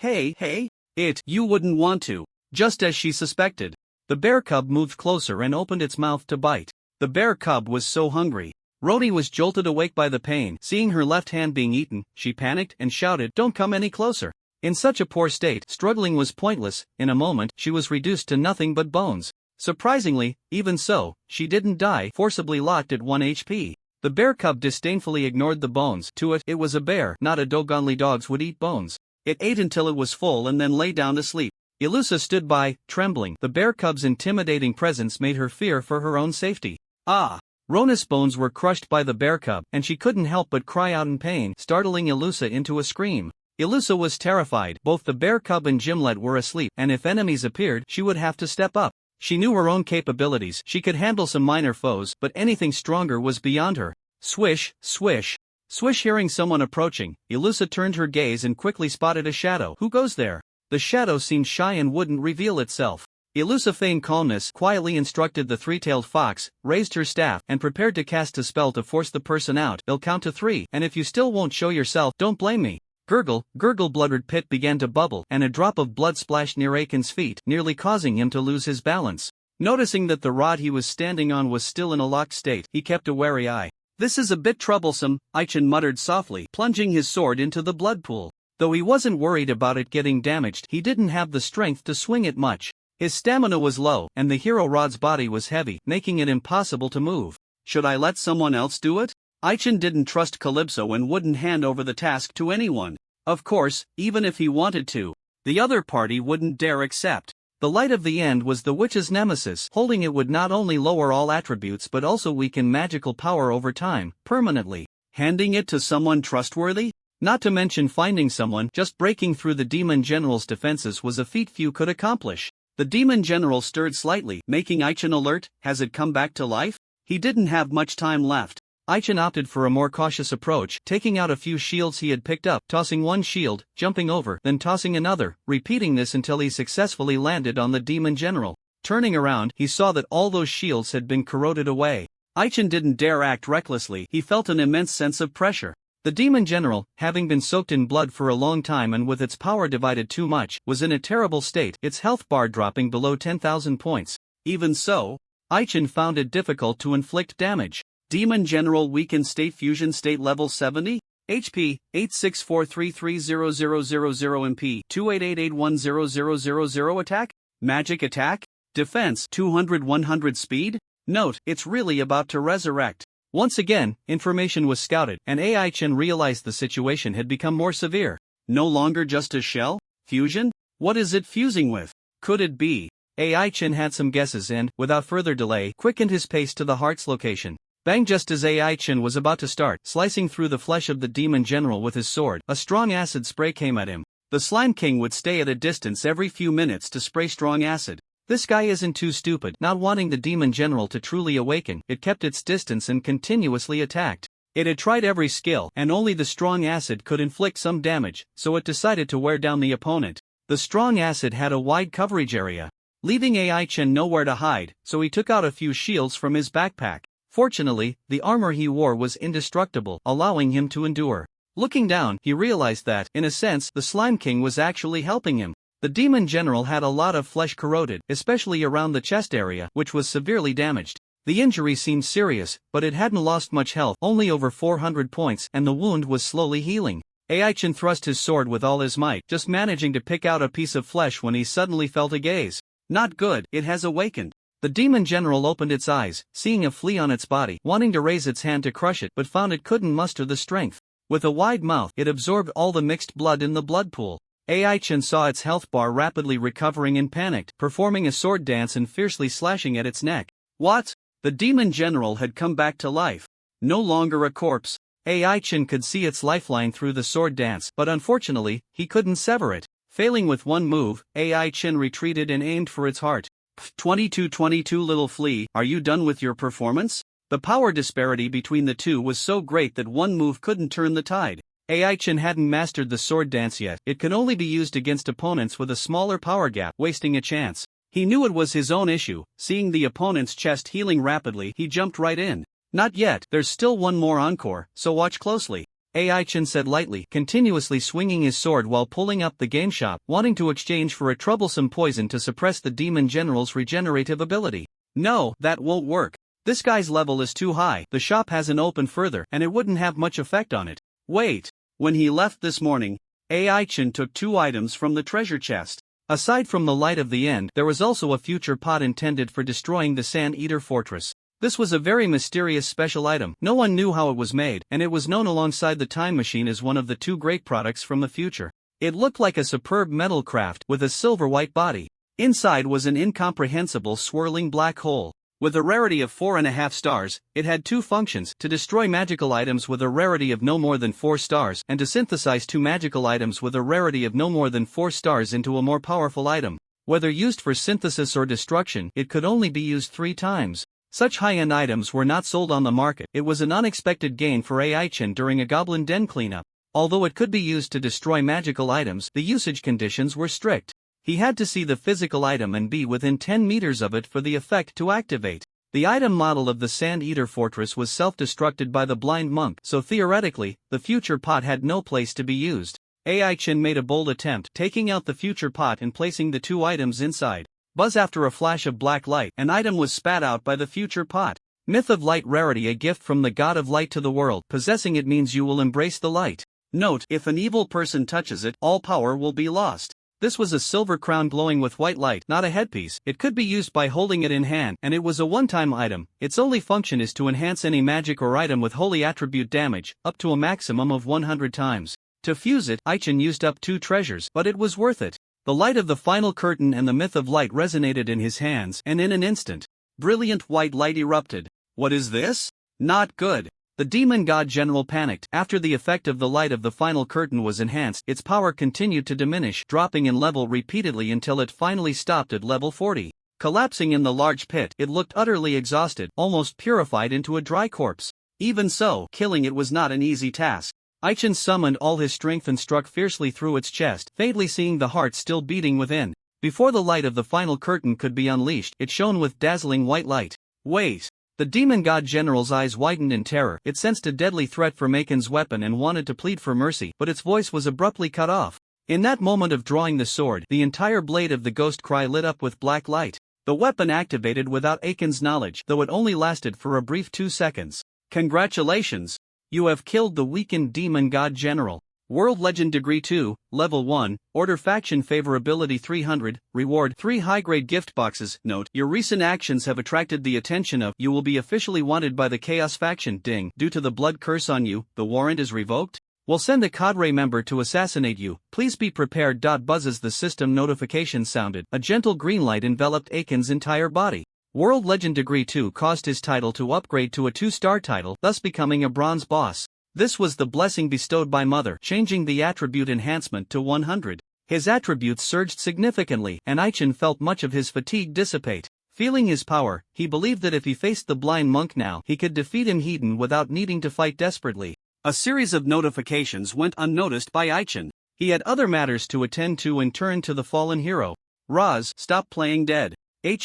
you wouldn't want to. Just as she suspected. The bear cub moved closer and opened its mouth to bite. The bear cub was so hungry. Roni was jolted awake by the pain. Seeing her left hand being eaten, she panicked and shouted, "Don't come any closer." In such a poor state, struggling was pointless. In a moment, she was reduced to nothing but bones. Surprisingly, even so, she didn't die, forcibly locked at 1 HP. The bear cub disdainfully ignored the bones. To it was a bear, not a dog. Only dogs would eat bones. It ate until it was full and then lay down to sleep. Ilusa stood by, trembling. The bear cub's intimidating presence made her fear for her own safety. Rona's bones were crushed by the bear cub, and she couldn't help but cry out in pain, startling Ilusa into a scream. Ilusa was terrified. Both the bear cub and Gimlet were asleep, and if enemies appeared, she would have to step up. She knew her own capabilities. She could handle some minor foes, but anything stronger was beyond her. Swish, swish, swish. Hearing someone approaching, Ilusa turned her gaze and quickly spotted a shadow. Who goes there? The shadow seemed shy and wouldn't reveal itself. Elusifane Calmness quietly instructed the three-tailed fox, raised her staff, and prepared to cast a spell to force the person out. They'll count to 3, and if you still won't show yourself, don't blame me. Gurgle, gurgle. Bludgered pit began to bubble, and a drop of blood splashed near Aiken's feet, nearly causing him to lose his balance. Noticing that the rod he was standing on was still in a locked state, he kept a wary eye. This is a bit troublesome, Aichen muttered softly, plunging his sword into the blood pool. Though he wasn't worried about it getting damaged, he didn't have the strength to swing it much. His stamina was low, and the hero rod's body was heavy, making it impossible to move. Should I let someone else do it? Aichen didn't trust Calypso and wouldn't hand over the task to anyone. Of course, even if he wanted to, the other party wouldn't dare accept. The Light of the End was the witch's nemesis. Holding it would not only lower all attributes but also weaken magical power over time, permanently. Handing it to someone trustworthy? Not to mention finding someone. Just breaking through the Demon General's defenses was a feat few could accomplish. The Demon General stirred slightly, making Aichen alert. Has it come back to life? He didn't have much time left. Aichen opted for a more cautious approach, taking out a few shields he had picked up, tossing one shield, jumping over, then tossing another, repeating this until he successfully landed on the Demon General. Turning around, he saw that all those shields had been corroded away. Aichen didn't dare act recklessly. He felt an immense sense of pressure. The Demon General, having been soaked in blood for a long time and with its power divided too much, was in a terrible state, its health bar dropping below 10,000 points. Even so, Aichen found it difficult to inflict damage. Demon General weakened state fusion state level 70, HP 8643300000 MP 288810000 attack, magic attack, defense 200-100 speed. Note, it's really about to resurrect. Once again, information was scouted, and Aichen realized the situation had become more severe. No longer just a shell? Fusion? What is it fusing with? Could it be? Aichen had some guesses and, without further delay, quickened his pace to the heart's location. Bang! Just as Aichen was about to start, slicing through the flesh of the Demon General with his sword, a strong acid spray came at him. The Slime King would stay at a distance every few minutes to spray strong acid. This guy isn't too stupid. Not wanting the Demon General to truly awaken, it kept its distance and continuously attacked. It had tried every skill, and only the strong acid could inflict some damage, so it decided to wear down the opponent. The strong acid had a wide coverage area, leaving Aichen nowhere to hide, so he took out a few shields from his backpack. Fortunately, the armor he wore was indestructible, allowing him to endure. Looking down, he realized that, in a sense, the Slime King was actually helping him. The Demon General had a lot of flesh corroded, especially around the chest area, which was severely damaged. The injury seemed serious, but it hadn't lost much health, only over 400 points, and the wound was slowly healing. Aichen thrust his sword with all his might, just managing to pick out a piece of flesh when he suddenly felt a gaze. Not good, it has awakened. The Demon General opened its eyes, seeing a flea on its body, wanting to raise its hand to crush it, but found it couldn't muster the strength. With a wide mouth, it absorbed all the mixed blood in the blood pool. Aichen saw its health bar rapidly recovering and panicked, performing a sword dance and fiercely slashing at its neck. What? The Demon General had come back to life. No longer a corpse. Aichen could see its lifeline through the sword dance, but unfortunately, he couldn't sever it. Failing with one move, Aichen retreated and aimed for its heart. 2222 little flea, are you done with your performance? The power disparity between the two was so great that one move couldn't turn the tide. Aichen hadn't mastered the sword dance yet. It could only be used against opponents with a smaller power gap, wasting a chance. He knew it was his own issue. Seeing the opponent's chest healing rapidly, he jumped right in. Not yet, there's still one more encore, so watch closely. Aichen said lightly, continuously swinging his sword while pulling up the game shop, wanting to exchange for a troublesome poison to suppress the Demon General's regenerative ability. No, that won't work. This guy's level is too high. The shop hasn't opened further, and it wouldn't have much effect on it. Wait. When he left this morning, Aichen took 2 items from the treasure chest. Aside from the Light of the End, there was also a future pot intended for destroying the Sand Eater Fortress. This was a very mysterious special item. No one knew how it was made, and it was known alongside the time machine as one of the 2 great products from the future. It looked like a superb metal craft with a silver-white body. Inside was an incomprehensible swirling black hole. With a rarity of 4.5 stars, it had 2 functions: to destroy magical items with a rarity of no more than 4 stars, and to synthesize 2 magical items with a rarity of no more than 4 stars into a more powerful item. Whether used for synthesis or destruction, it could only be used 3 times. Such high-end items were not sold on the market. It was an unexpected gain for Aichen during a Goblin Den cleanup. Although it could be used to destroy magical items, the usage conditions were strict. He had to see the physical item and be within 10 meters of it for the effect to activate. The item model of the Sand Eater Fortress was self-destructed by the blind monk, so theoretically, the future pot had no place to be used. Aichin made a bold attempt, taking out the future pot and placing the two items inside. Buzz! After a flash of black light, an item was spat out by the future pot. Myth of Light rarity, a gift from the god of light to the world. Possessing it means you will embrace the light. Note, if an evil person touches it, all power will be lost. This was a silver crown glowing with white light, not a headpiece. It could be used by holding it in hand, and it was a one-time item. Its only function is to enhance any magic or item with holy attribute damage, up to a maximum of 100 times. To fuse it, Aichin used up 2 treasures, but it was worth it. The light of the final curtain and the Myth of Light resonated in his hands, and in an instant, brilliant white light erupted. What is this? Not good. The demon god general panicked. After the effect of the light of the final curtain was enhanced, its power continued to diminish, dropping in level repeatedly until it finally stopped at level 40. Collapsing in the large pit, it looked utterly exhausted, almost purified into a dry corpse. Even so, killing it was not an easy task. Aichin summoned all his strength and struck fiercely through its chest, faintly seeing the heart still beating within. Before the light of the final curtain could be unleashed, it shone with dazzling white light. Wait! The demon god general's eyes widened in terror. It sensed a deadly threat from Aiken's weapon and wanted to plead for mercy, but its voice was abruptly cut off. In that moment of drawing the sword, the entire blade of the ghost cry lit up with black light. The weapon activated without Aiken's knowledge, though it only lasted for a brief 2 seconds. Congratulations! You have killed the weakened demon god general. World Legend Degree 2, Level 1, Order Faction Favorability 300, Reward 3 high-grade gift boxes. Note, your recent actions have attracted the attention of. You will be officially wanted by the Chaos Faction. Ding. Due to the blood curse on you, the warrant is revoked. We'll send a cadre member to assassinate you. Please be prepared. Buzz! As the system notification sounded, a gentle green light enveloped Aiken's entire body. World Legend Degree 2 caused his title to upgrade to a 2-star title, thus becoming a bronze boss. This was the blessing bestowed by Mother, changing the attribute enhancement to 100. His attributes surged significantly, and Aichin felt much of his fatigue dissipate. Feeling his power, he believed that if he faced the blind monk now, he could defeat him hidden without needing to fight desperately. A series of notifications went unnoticed by Aichin. He had other matters to attend to and turned to the fallen hero. Roz, stop playing dead.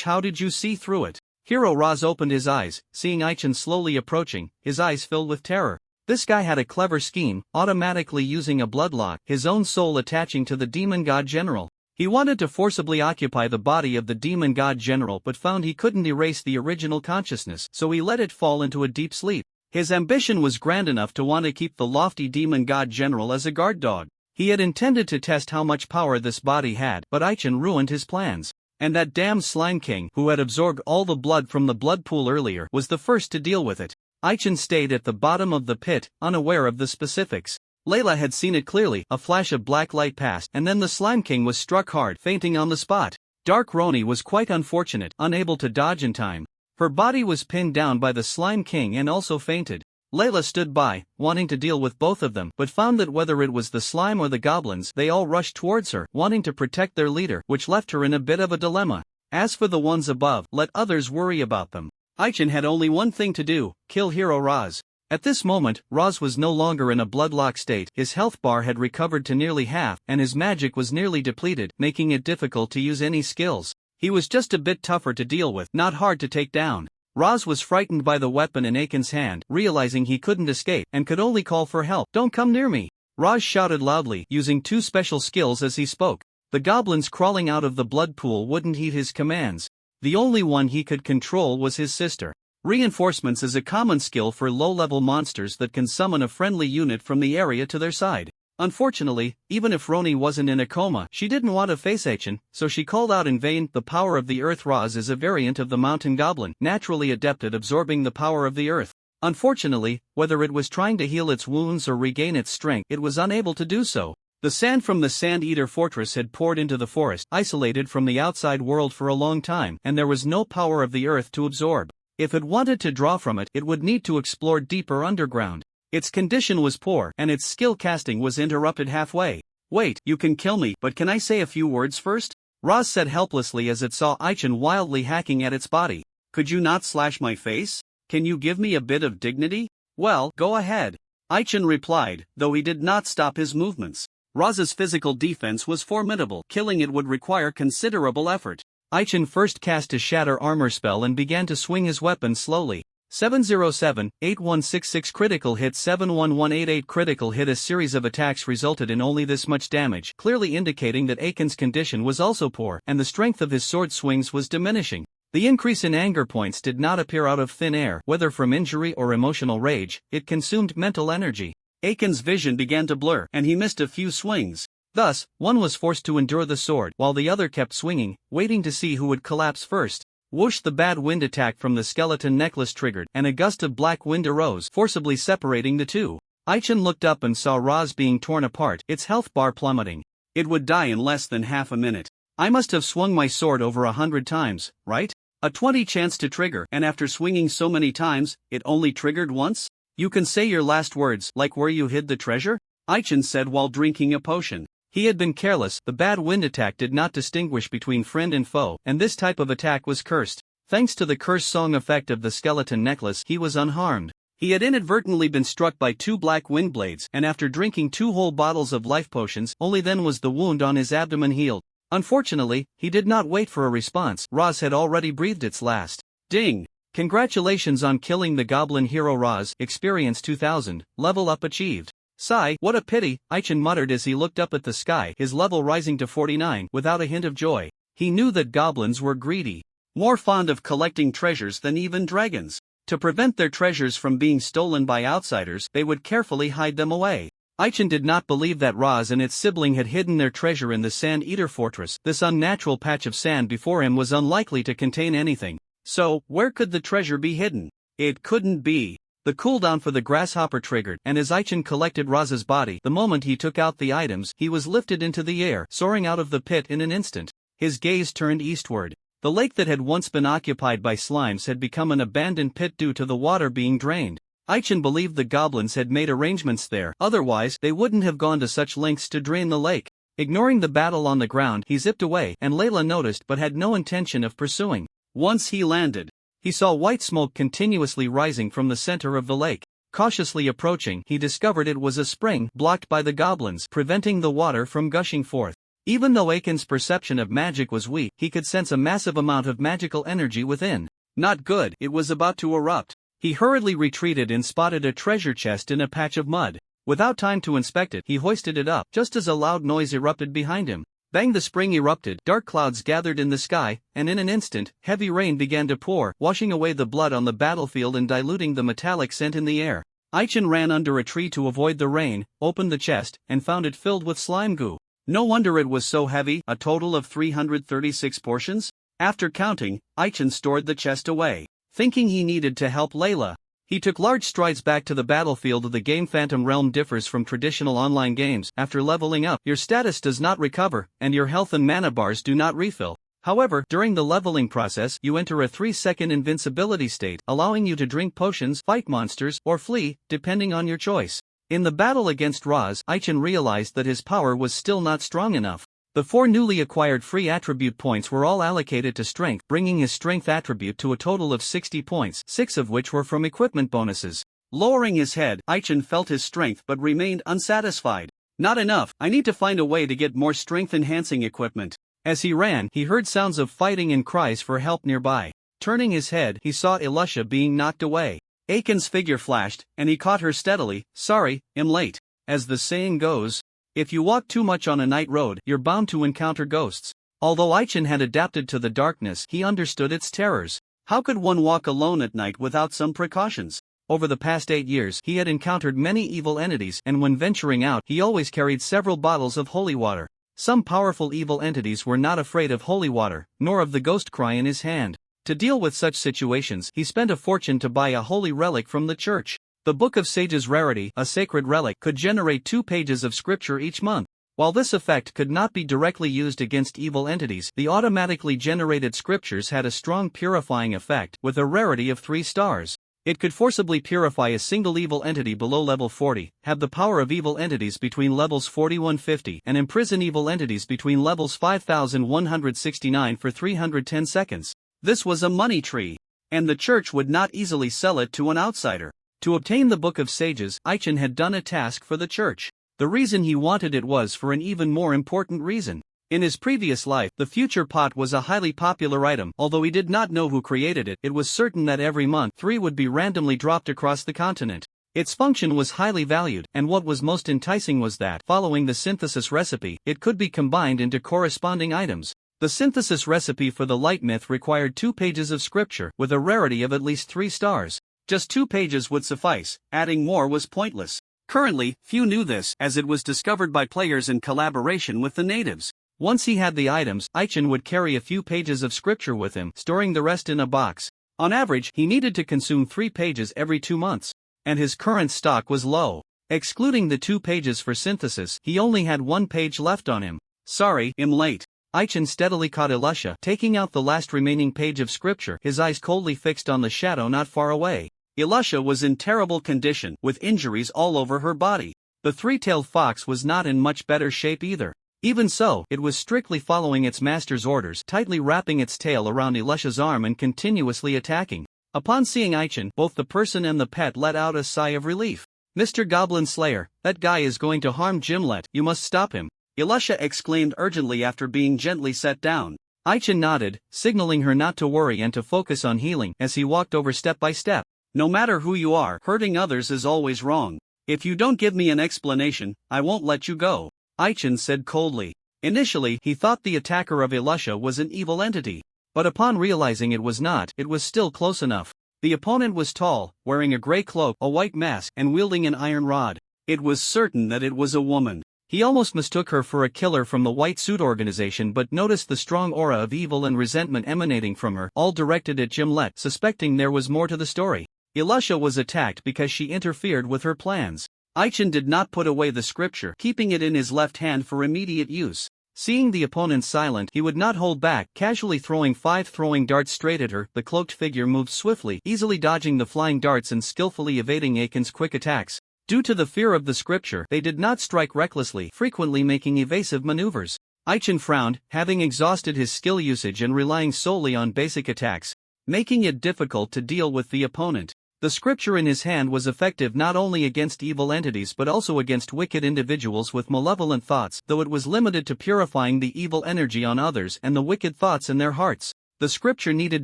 How did you see through it? Hero Roz opened his eyes, seeing Aichin slowly approaching, his eyes filled with terror. This guy had a clever scheme, automatically using a bloodlock, his own soul attaching to the demon god general. He wanted to forcibly occupy the body of the demon god general but found he couldn't erase the original consciousness, so he let it fall into a deep sleep. His ambition was grand enough to want to keep the lofty demon god general as a guard dog. He had intended to test how much power this body had, but Aichin ruined his plans. And that damn Slime King, who had absorbed all the blood from the blood pool earlier, was the first to deal with it. Aichin stayed at the bottom of the pit, unaware of the specifics. Layla had seen it clearly. A flash of black light passed, and then the Slime King was struck hard, fainting on the spot. Dark Roni was quite unfortunate, unable to dodge in time. Her body was pinned down by the Slime King and also fainted. Layla stood by, wanting to deal with both of them, but found that whether it was the slime or the goblins, they all rushed towards her, wanting to protect their leader, which left her in a bit of a dilemma. As for the ones above, let others worry about them. Aichin had only one thing to do: kill Hero Roz. At this moment, Roz was no longer in a bloodlock state. His health bar had recovered to nearly half, and his magic was nearly depleted, making it difficult to use any skills. He was just a bit tougher to deal with, not hard to take down. Roz was frightened by the weapon in Aiken's hand, realizing he couldn't escape, and could only call for help. Don't come near me! Roz shouted loudly, using 2 special skills as he spoke. The goblins crawling out of the blood pool wouldn't heed his commands. The only one he could control was his sister. Reinforcements is a common skill for low-level monsters that can summon a friendly unit from the area to their side. Unfortunately, even if Roni wasn't in a coma, she didn't want to face Aichin, so she called out in vain. The power of the earth. Roz is a variant of the mountain goblin, naturally adept at absorbing the power of the earth. Unfortunately, whether it was trying to heal its wounds or regain its strength, it was unable to do so. The sand from the Sand Eater Fortress had poured into the forest, isolated from the outside world for a long time, and there was no power of the earth to absorb. If it wanted to draw from it, it would need to explore deeper underground. Its condition was poor, and its skill casting was interrupted halfway. Wait, you can kill me, but can I say a few words first? Roz said helplessly as it saw Aichin wildly hacking at its body. Could you not slash my face? Can you give me a bit of dignity? Well, go ahead. Aichin replied, though he did not stop his movements. Roz's physical defense was formidable. Killing it would require considerable effort. Aichen first cast a Shatter Armor spell and began to swing his weapon slowly. 707, 8166 critical hit 71188 critical hit. A series of attacks resulted in only this much damage, clearly indicating that Aiken's condition was also poor, and the strength of his sword swings was diminishing. The increase in anger points did not appear out of thin air, whether from injury or emotional rage, it consumed mental energy. Aiken's vision began to blur, and he missed a few swings. Thus, one was forced to endure the sword, while the other kept swinging, waiting to see who would collapse first. Whoosh! The bad wind attack from the skeleton necklace triggered, and a gust of black wind arose, forcibly separating the two. Aichen looked up and saw Roz being torn apart, its health bar plummeting. It would die in less than half a minute. I must have swung my sword over 100 times, right? A 20 chance to trigger, and after swinging so many times, it only triggered once? You can say your last words, like where you hid the treasure? Aichen said while drinking a potion. He had been careless. The bad wind attack did not distinguish between friend and foe, and this type of attack was cursed. Thanks to the curse song effect of the skeleton necklace, he was unharmed. He had inadvertently been struck by 2 black wind blades, and after drinking 2 whole bottles of life potions, only then was the wound on his abdomen healed. Unfortunately, he did not wait for a response. Roz had already breathed its last. Ding! Congratulations on killing the goblin hero Roz. Experience 2000, level up achieved. Sigh, what a pity, Aichen muttered as he looked up at the sky, his level rising to 49 without a hint of joy. He knew that goblins were greedy, more fond of collecting treasures than even dragons. To prevent their treasures from being stolen by outsiders, they would carefully hide them away. Aichen did not believe that Roz and its sibling had hidden their treasure in the Sand Eater Fortress. This unnatural patch of sand before him was unlikely to contain anything. So, where could the treasure be hidden? It couldn't be. The cooldown for the grasshopper triggered, and as Aichen collected Roz's body, the moment he took out the items, he was lifted into the air, soaring out of the pit in an instant. His gaze turned eastward. The lake that had once been occupied by slimes had become an abandoned pit due to the water being drained. Aichen believed the goblins had made arrangements there, otherwise they wouldn't have gone to such lengths to drain the lake. Ignoring the battle on the ground, he zipped away, and Layla noticed but had no intention of pursuing. Once he landed, he saw white smoke continuously rising from the center of the lake. Cautiously approaching, he discovered it was a spring blocked by the goblins, preventing the water from gushing forth. Even though Aiken's perception of magic was weak, he could sense a massive amount of magical energy within. Not good, it was about to erupt. He hurriedly retreated and spotted a treasure chest in a patch of mud. Without time to inspect it, he hoisted it up, just as a loud noise erupted behind him. Bang! The spring erupted, dark clouds gathered in the sky, and in an instant, heavy rain began to pour, washing away the blood on the battlefield and diluting the metallic scent in the air. Aichen ran under a tree to avoid the rain, opened the chest, and found it filled with slime goo. No wonder it was so heavy, a total of 336 portions? After counting, Aichen stored the chest away. Thinking he needed to help Layla, he took large strides back to the battlefield. The game Phantom Realm differs from traditional online games. After leveling up, your status does not recover, and your health and mana bars do not refill. However, during the leveling process, you enter a 3-second invincibility state, allowing you to drink potions, fight monsters, or flee, depending on your choice. In the battle against Roz, Aichen realized that his power was still not strong enough. The 4 newly acquired free attribute points were all allocated to strength, bringing his strength attribute to a total of 60 points, 6 of which were from equipment bonuses. Lowering his head, Aichen felt his strength but remained unsatisfied. Not enough, I need to find a way to get more strength-enhancing equipment. As he ran, he heard sounds of fighting and cries for help nearby. Turning his head, he saw Elusha being knocked away. Aiken's figure flashed, and he caught her steadily. Sorry, I'm late. As the saying goes, if you walk too much on a night road, you're bound to encounter ghosts. Although Aichen had adapted to the darkness, he understood its terrors. How could one walk alone at night without some precautions? Over the past 8 years, he had encountered many evil entities, and when venturing out, he always carried several bottles of holy water. Some powerful evil entities were not afraid of holy water, nor of the ghost cry in his hand. To deal with such situations, he spent a fortune to buy a holy relic from the church. The Book of Sages Rarity, a sacred relic, could generate 2 pages of scripture each month. While this effect could not be directly used against evil entities, the automatically generated scriptures had a strong purifying effect, with a rarity of 3 stars. It could forcibly purify a single evil entity below level 40, have the power of evil entities between levels 4150, and imprison evil entities between levels 5169 for 310 seconds. This was a money tree, and the church would not easily sell it to an outsider. To obtain the Book of Sages, Aichen had done a task for the church. The reason he wanted it was for an even more important reason. In his previous life, the future pot was a highly popular item. Although he did not know who created it, it was certain that every month 3 would be randomly dropped across the continent. Its function was highly valued, and what was most enticing was that, following the synthesis recipe, it could be combined into corresponding items. The synthesis recipe for the light myth required 2 pages of scripture, with a rarity of at least 3 stars. Just 2 pages would suffice, adding more was pointless. Currently, few knew this, as it was discovered by players in collaboration with the natives. Once he had the items, Aichen would carry a few pages of scripture with him, storing the rest in a box. On average, he needed to consume 3 pages every 2 months. And his current stock was low. Excluding the 2 pages for synthesis, he only had 1 page left on him. Sorry, I'm late. Aichen steadily caught Elisha, taking out the last remaining page of scripture, his eyes coldly fixed on the shadow not far away. Elisha was in terrible condition, with injuries all over her body. The 3-tailed fox was not in much better shape either. Even so, it was strictly following its master's orders, tightly wrapping its tail around Elisha's arm and continuously attacking. Upon seeing Aichen, both the person and the pet let out a sigh of relief. "Mr. Goblin Slayer, that guy is going to harm Gimlet, you must stop him," Elisha exclaimed urgently after being gently set down. Aichen nodded, signaling her not to worry and to focus on healing, as he walked over step by step. "No matter who you are, hurting others is always wrong. If you don't give me an explanation, I won't let you go," Aichen said coldly. Initially, he thought the attacker of Elisha was an evil entity. But upon realizing it was not, it was still close enough. The opponent was tall, wearing a gray cloak, a white mask, and wielding an iron rod. It was certain that it was a woman. He almost mistook her for a killer from the White Suit Organization, but noticed the strong aura of evil and resentment emanating from her, all directed at Gimlet, suspecting there was more to the story. Elisha was attacked because she interfered with her plans. Aichen did not put away the scripture, keeping it in his left hand for immediate use. Seeing the opponent silent, he would not hold back, casually throwing 5 throwing darts straight at her. The cloaked figure moved swiftly, easily dodging the flying darts and skillfully evading Aiken's quick attacks. Due to the fear of the scripture, they did not strike recklessly, frequently making evasive maneuvers. Aichen frowned, having exhausted his skill usage and relying solely on basic attacks, making it difficult to deal with the opponent. The scripture in his hand was effective not only against evil entities but also against wicked individuals with malevolent thoughts, though it was limited to purifying the evil energy on others and the wicked thoughts in their hearts. The scripture needed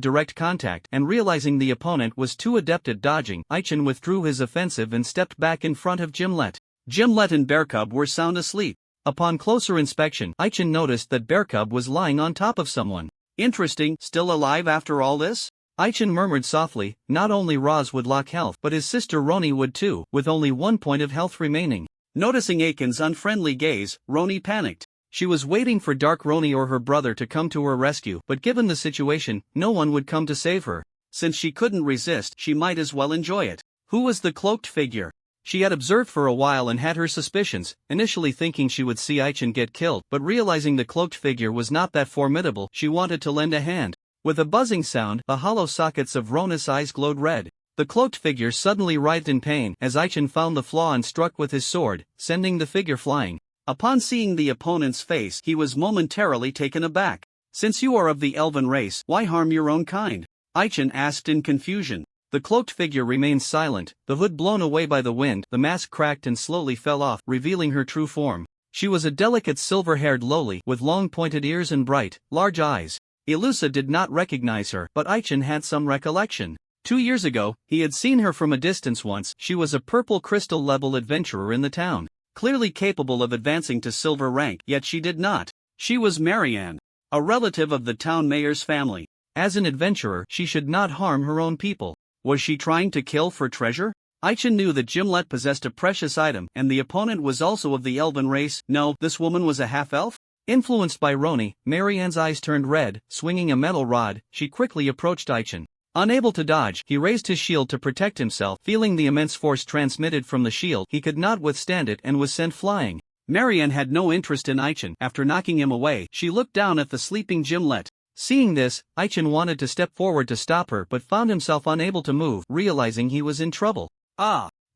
direct contact, and realizing the opponent was too adept at dodging, Aichen withdrew his offensive and stepped back in front of Gimlet. Gimlet and Bearcub were sound asleep. Upon closer inspection, Aichen noticed that Bearcub was lying on top of someone. "Interesting, still alive after all this?" Aichen murmured softly. Not only Roz would lack health, but his sister Roni would too, with only 1 point of health remaining. Noticing Aiken's unfriendly gaze, Roni panicked. She was waiting for Dark Roni or her brother to come to her rescue, but given the situation, no one would come to save her. Since she couldn't resist, she might as well enjoy it. Who was the cloaked figure? She had observed for a while and had her suspicions, initially thinking she would see Aichen get killed, but realizing the cloaked figure was not that formidable, she wanted to lend a hand. With a buzzing sound, the hollow sockets of Rona's eyes glowed red. The cloaked figure suddenly writhed in pain as Aichen found the flaw and struck with his sword, sending the figure flying. Upon seeing the opponent's face, he was momentarily taken aback. "Since you are of the elven race, why harm your own kind?" Aichen asked in confusion. The cloaked figure remained silent, the hood blown away by the wind. The mask cracked and slowly fell off, revealing her true form. She was a delicate silver-haired loli, with long pointed ears and bright, large eyes. Elusa did not recognize her, but Aichen had some recollection. 2 years ago, he had seen her from a distance once. She was a purple crystal-level adventurer in the town, clearly capable of advancing to silver rank, yet she did not. She was Marianne, a relative of the town mayor's family. As an adventurer, she should not harm her own people. Was she trying to kill for treasure? Aichen knew that Gimlet possessed a precious item, and the opponent was also of the elven race. No, this woman was a half-elf? Influenced by Roni, Marianne's eyes turned red. Swinging a metal rod, she quickly approached Aichen. Unable to dodge, he raised his shield to protect himself. Feeling the immense force transmitted from the shield, he could not withstand it and was sent flying. Marianne had no interest in Aichen. After knocking him away, she looked down at the sleeping Gimlet. Seeing this, Aichen wanted to step forward to stop her but found himself unable to move, realizing he was in trouble.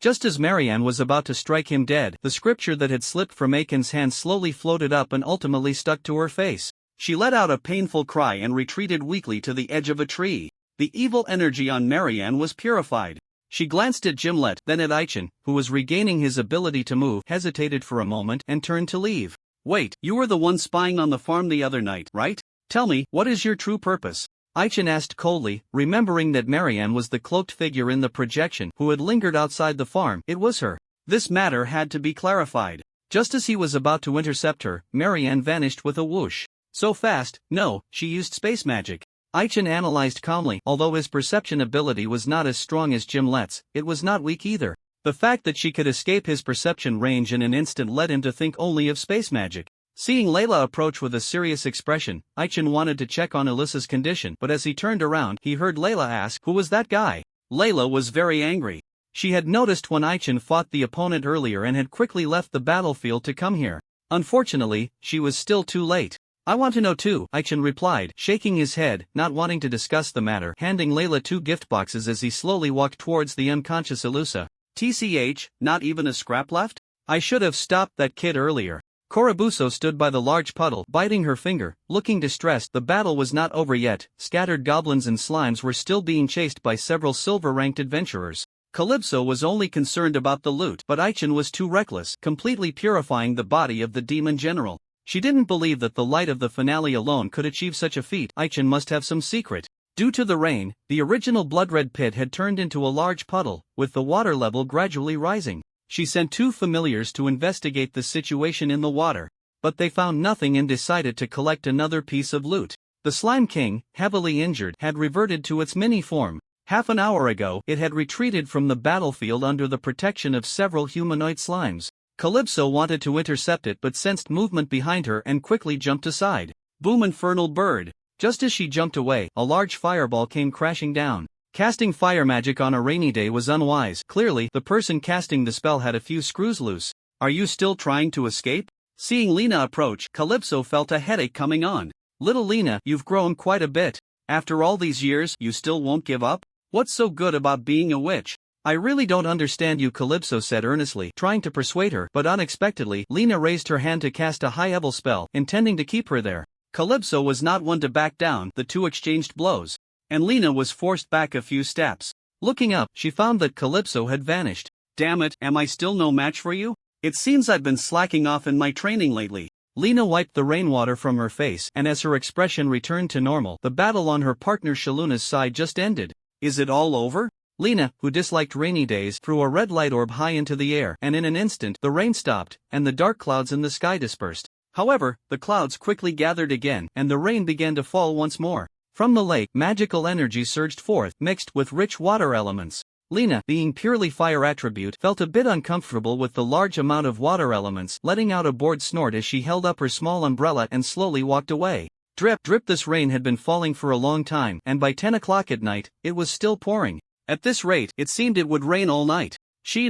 Just as Marianne was about to strike him dead, the scripture that had slipped from Aiken's hand slowly floated up and ultimately stuck to her face. She let out a painful cry and retreated weakly to the edge of a tree. The evil energy on Marianne was purified. She glanced at Gimlet, then at Aichin, who was regaining his ability to move, hesitated for a moment and turned to leave. Wait, you were the one spying on the farm the other night, right? Tell me, what is your true purpose? Aichin asked coldly, remembering that Marianne was the cloaked figure in the projection who had lingered outside the farm. It was her. This matter had to be clarified. Just as he was about to intercept her, Marianne vanished with a whoosh. So fast? No, she used space magic. Aichin analyzed calmly. Although his perception ability was not as strong as Gimlet's, it was not weak either. The fact that she could escape his perception range in an instant led him to think only of space magic. Seeing Layla approach with a serious expression, Aichin wanted to check on Alyssa's condition, but as he turned around, he heard Layla ask, "Who was that guy?" Layla was very angry. She had noticed when Aichin fought the opponent earlier and had quickly left the battlefield to come here. Unfortunately, she was still too late. "I want to know too," Aichin replied, shaking his head, not wanting to discuss the matter, handing Layla 2 gift boxes as he slowly walked towards the unconscious Alyssa. "TCH, not even a scrap left? I should have stopped that kid earlier." Korabuso stood by the large puddle, biting her finger, looking distressed. The battle was not over yet. Scattered goblins and slimes were still being chased by several silver-ranked adventurers. Calypso was only concerned about the loot, but Aichin was too reckless, completely purifying the body of the demon general. She didn't believe that the light of the finale alone could achieve such a feat. Aichin must have some secret. Due to the rain, the original blood-red pit had turned into a large puddle, with the water level gradually rising. She sent 2 familiars to investigate the situation in the water, but they found nothing and decided to collect another piece of loot. The Slime King, heavily injured, had reverted to its mini form. Half an hour ago, it had retreated from the battlefield under the protection of several humanoid slimes. Calypso wanted to intercept it but sensed movement behind her and quickly jumped aside. Boom! Infernal bird! Just as she jumped away, a large fireball came crashing down. Casting fire magic on a rainy day was unwise. Clearly, the person casting the spell had a few screws loose. "Are you still trying to escape?" Seeing Lena approach, Calypso felt a headache coming on. "Little Lena, you've grown quite a bit. After all these years, you still won't give up? What's so good about being a witch?" "I really don't understand you," Calypso said earnestly, trying to persuade her, but unexpectedly, Lena raised her hand to cast a high-level spell, intending to keep her there. Calypso was not one to back down. The 2 exchanged blows, and Lena was forced back a few steps. Looking up, she found that Calypso had vanished. "Damn it, am I still no match for you? It seems I've been slacking off in my training lately." Lena wiped the rainwater from her face, and as her expression returned to normal, the battle on her partner Shaluna's side just ended. "Is it all over?" Lena, who disliked rainy days, threw a red light orb high into the air, and in an instant, the rain stopped, and the dark clouds in the sky dispersed. However, the clouds quickly gathered again, and the rain began to fall once more. From the lake, magical energy surged forth, mixed with rich water elements. Lena, being purely fire attribute, felt a bit uncomfortable with the large amount of water elements, letting out a bored snort as she held up her small umbrella and slowly walked away. Drip, drip. This rain had been falling for a long time, and by 10 o'clock at night, it was still pouring. At this rate, it seemed it would rain all night. She,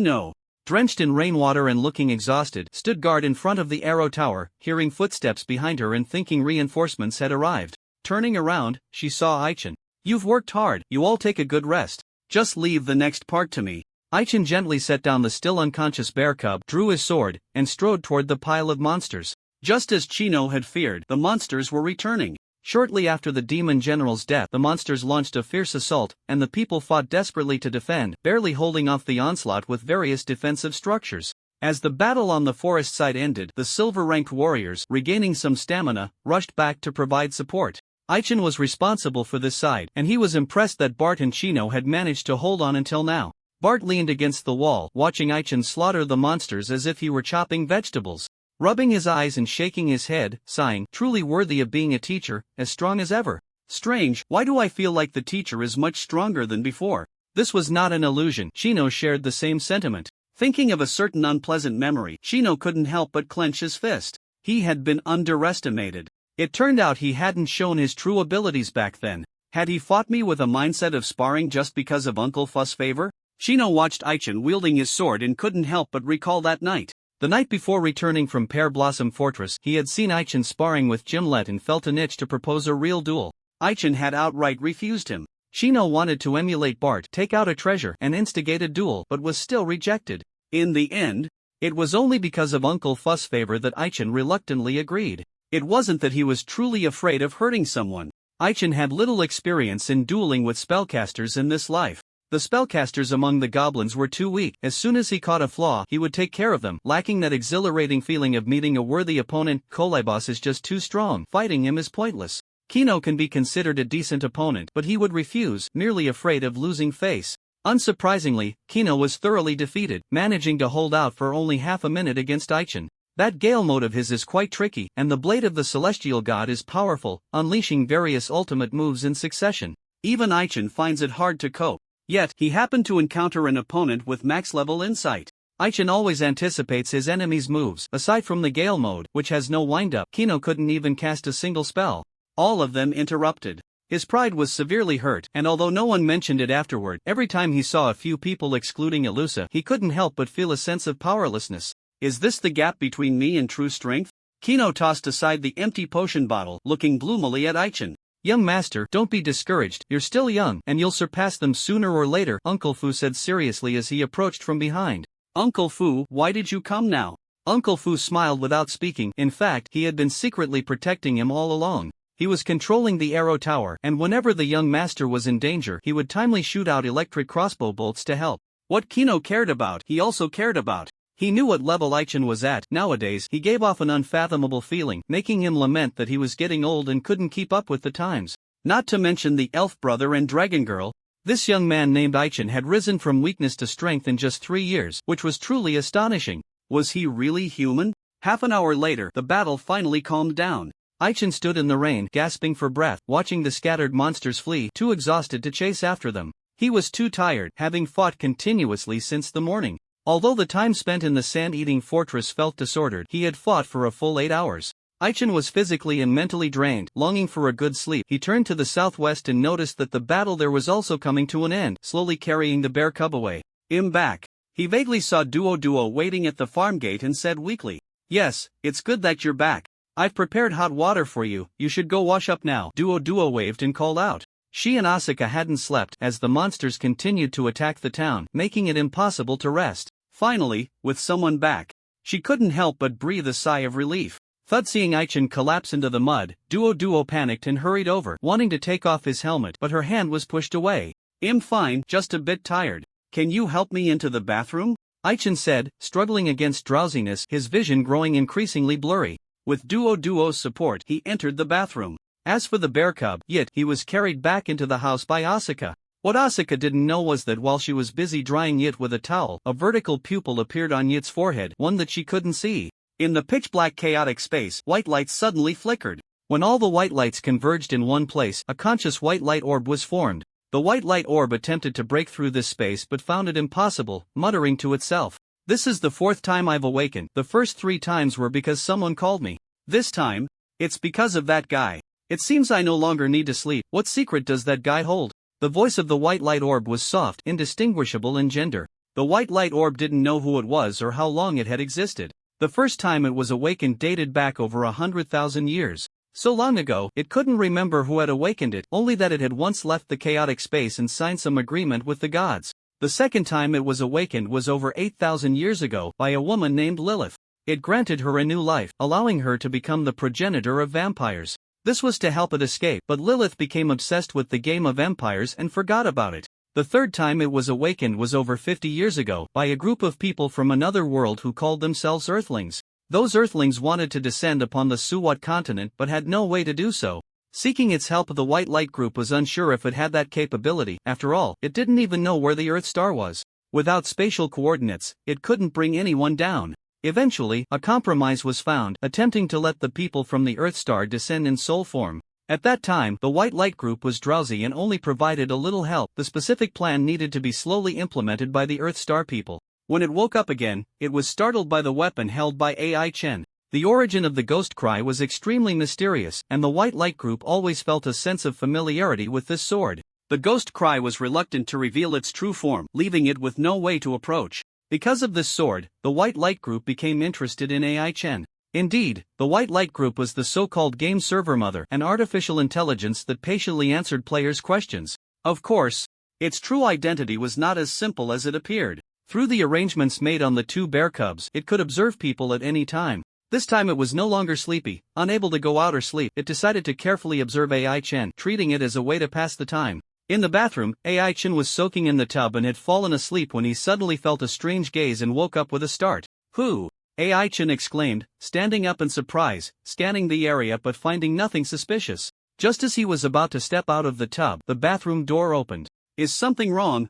drenched in rainwater and looking exhausted, stood guard in front of the Arrow Tower, hearing footsteps behind her and thinking reinforcements had arrived. Turning around, she saw Aichin. "You've worked hard, you all take a good rest. Just leave the next part to me." Aichin gently set down the still unconscious bear cub, drew his sword, and strode toward the pile of monsters. Just as Chino had feared, the monsters were returning. Shortly after the demon general's death, the monsters launched a fierce assault, and the people fought desperately to defend, barely holding off the onslaught with various defensive structures. As the battle on the forest side ended, the silver-ranked warriors, regaining some stamina, rushed back to provide support. Aichin was responsible for this side, and he was impressed that Bart and Chino had managed to hold on until now. Bart leaned against the wall, watching Aichin slaughter the monsters as if he were chopping vegetables. Rubbing his eyes and shaking his head, sighing, truly worthy of being a teacher, as strong as ever. Strange, why do I feel like the teacher is much stronger than before? This was not an illusion. Chino shared the same sentiment. Thinking of a certain unpleasant memory, Chino couldn't help but clench his fist. He had been underestimated. It turned out he hadn't shown his true abilities back then. Had he fought me with a mindset of sparring just because of Uncle Fuss' favor? Chino watched Aichin wielding his sword and couldn't help but recall that night. The night before returning from Pear Blossom Fortress, he had seen Aichin sparring with Gimlet and felt an itch to propose a real duel. Aichin had outright refused him. Chino wanted to emulate Bart, take out a treasure, and instigate a duel, but was still rejected. In the end, it was only because of Uncle Fuss' favor that Aichin reluctantly agreed. It wasn't that he was truly afraid of hurting someone. Aichin had little experience in dueling with spellcasters in this life. The spellcasters among the goblins were too weak. As soon as he caught a flaw, he would take care of them. Lacking that exhilarating feeling of meeting a worthy opponent, Kolibos is just too strong. Fighting him is pointless. Kino can be considered a decent opponent, but he would refuse, merely afraid of losing face. Unsurprisingly, Kino was thoroughly defeated, managing to hold out for only half a minute against Aichin. That Gale mode of his is quite tricky, and the Blade of the Celestial God is powerful, unleashing various ultimate moves in succession. Even Aichin finds it hard to cope. Yet, he happened to encounter an opponent with max-level insight. Aichin always anticipates his enemy's moves. Aside from the Gale mode, which has no wind-up, Kino couldn't even cast a single spell. All of them interrupted. His pride was severely hurt, and although no one mentioned it afterward, every time he saw a few people excluding Elusa, he couldn't help but feel a sense of powerlessness. Is this the gap between me and true strength? Kino tossed aside the empty potion bottle, looking gloomily at Aichin. Young master, don't be discouraged, you're still young, and you'll surpass them sooner or later, Uncle Fu said seriously as he approached from behind. Uncle Fu, why did you come now? Uncle Fu smiled without speaking. In fact, he had been secretly protecting him all along. He was controlling the arrow tower, and whenever the young master was in danger, he would timely shoot out electric crossbow bolts to help. What Kino cared about, he also cared about. He knew what level Aichin was at. Nowadays, he gave off an unfathomable feeling, making him lament that he was getting old and couldn't keep up with the times. Not to mention the elf brother and dragon girl. This young man named Aichin had risen from weakness to strength in just 3 years, which was truly astonishing. Was he really human? Half an hour later, the battle finally calmed down. Aichin stood in the rain, gasping for breath, watching the scattered monsters flee, too exhausted to chase after them. He was too tired, having fought continuously since the morning. Although the time spent in the sand-eating fortress felt disordered, he had fought for a full 8 hours. Aichin was physically and mentally drained, longing for a good sleep. He turned to the southwest and noticed that the battle there was also coming to an end, slowly carrying the bear cub away. "I'm back." He vaguely saw Duo waiting at the farm gate and said weakly, "Yes, it's good that you're back. I've prepared hot water for you, you should go wash up now." Duo waved and called out. She and Asuka hadn't slept as the monsters continued to attack the town, making it impossible to rest. Finally, with someone back, she couldn't help but breathe a sigh of relief. Thud, seeing Aichin collapse into the mud, Duo panicked and hurried over, wanting to take off his helmet, but her hand was pushed away. "I'm fine, just a bit tired. Can you help me into the bathroom?" Aichin said, struggling against drowsiness, his vision growing increasingly blurry. With Duo's support, he entered the bathroom. As for the bear cub, he was carried back into the house by Asuka. What Asuka didn't know was that while she was busy drying Yit with a towel, a vertical pupil appeared on Yit's forehead, one that she couldn't see. In the pitch-black chaotic space, white lights suddenly flickered. When all the white lights converged in one place, a conscious white light orb was formed. The white light orb attempted to break through this space but found it impossible, muttering to itself, "This is the 4th time I've awakened. The first 3 times were because someone called me. This time, it's because of that guy. It seems I no longer need to sleep. What secret does that guy hold?" The voice of the white light orb was soft, indistinguishable in gender. The white light orb didn't know who it was or how long it had existed. The first time it was awakened dated back over 100,000 years. So long ago, it couldn't remember who had awakened it, only that it had once left the chaotic space and signed some agreement with the gods. The second time it was awakened was over 8,000 years ago, by a woman named Lilith. It granted her a new life, allowing her to become the progenitor of vampires. This was to help it escape, but Lilith became obsessed with the game of empires and forgot about it. The third time it was awakened was over 50 years ago, by a group of people from another world who called themselves Earthlings. Those Earthlings wanted to descend upon the Suwat continent but had no way to do so. Seeking its help, the White Light Group was unsure if it had that capability. After all, it didn't even know where the Earth star was. Without spatial coordinates, it couldn't bring anyone down. Eventually, a compromise was found, attempting to let the people from the Earth star descend in soul form. At that time, the White Light Group was drowsy and only provided a little help. The specific plan needed to be slowly implemented by the Earth star people. When it woke up again, it was startled by the weapon held by Aichin. The origin of the ghost cry was extremely mysterious, and the White Light Group always felt a sense of familiarity with this sword. The ghost cry was reluctant to reveal its true form, leaving it with no way to approach. Because of this sword, the White Light Group became interested in Aichin. Indeed, the White Light Group was the so-called game server mother, an artificial intelligence that patiently answered players' questions. Of course, its true identity was not as simple as it appeared. Through the arrangements made on the 2 bear cubs, it could observe people at any time. This time it was no longer sleepy. Unable to go out or sleep, it decided to carefully observe Aichin, treating it as a way to pass the time. In the bathroom, Ai-chan was soaking in the tub and had fallen asleep when he suddenly felt a strange gaze and woke up with a start. "Who?" Ai-chan exclaimed, standing up in surprise, scanning the area but finding nothing suspicious. Just as he was about to step out of the tub, the bathroom door opened. "Is something wrong?"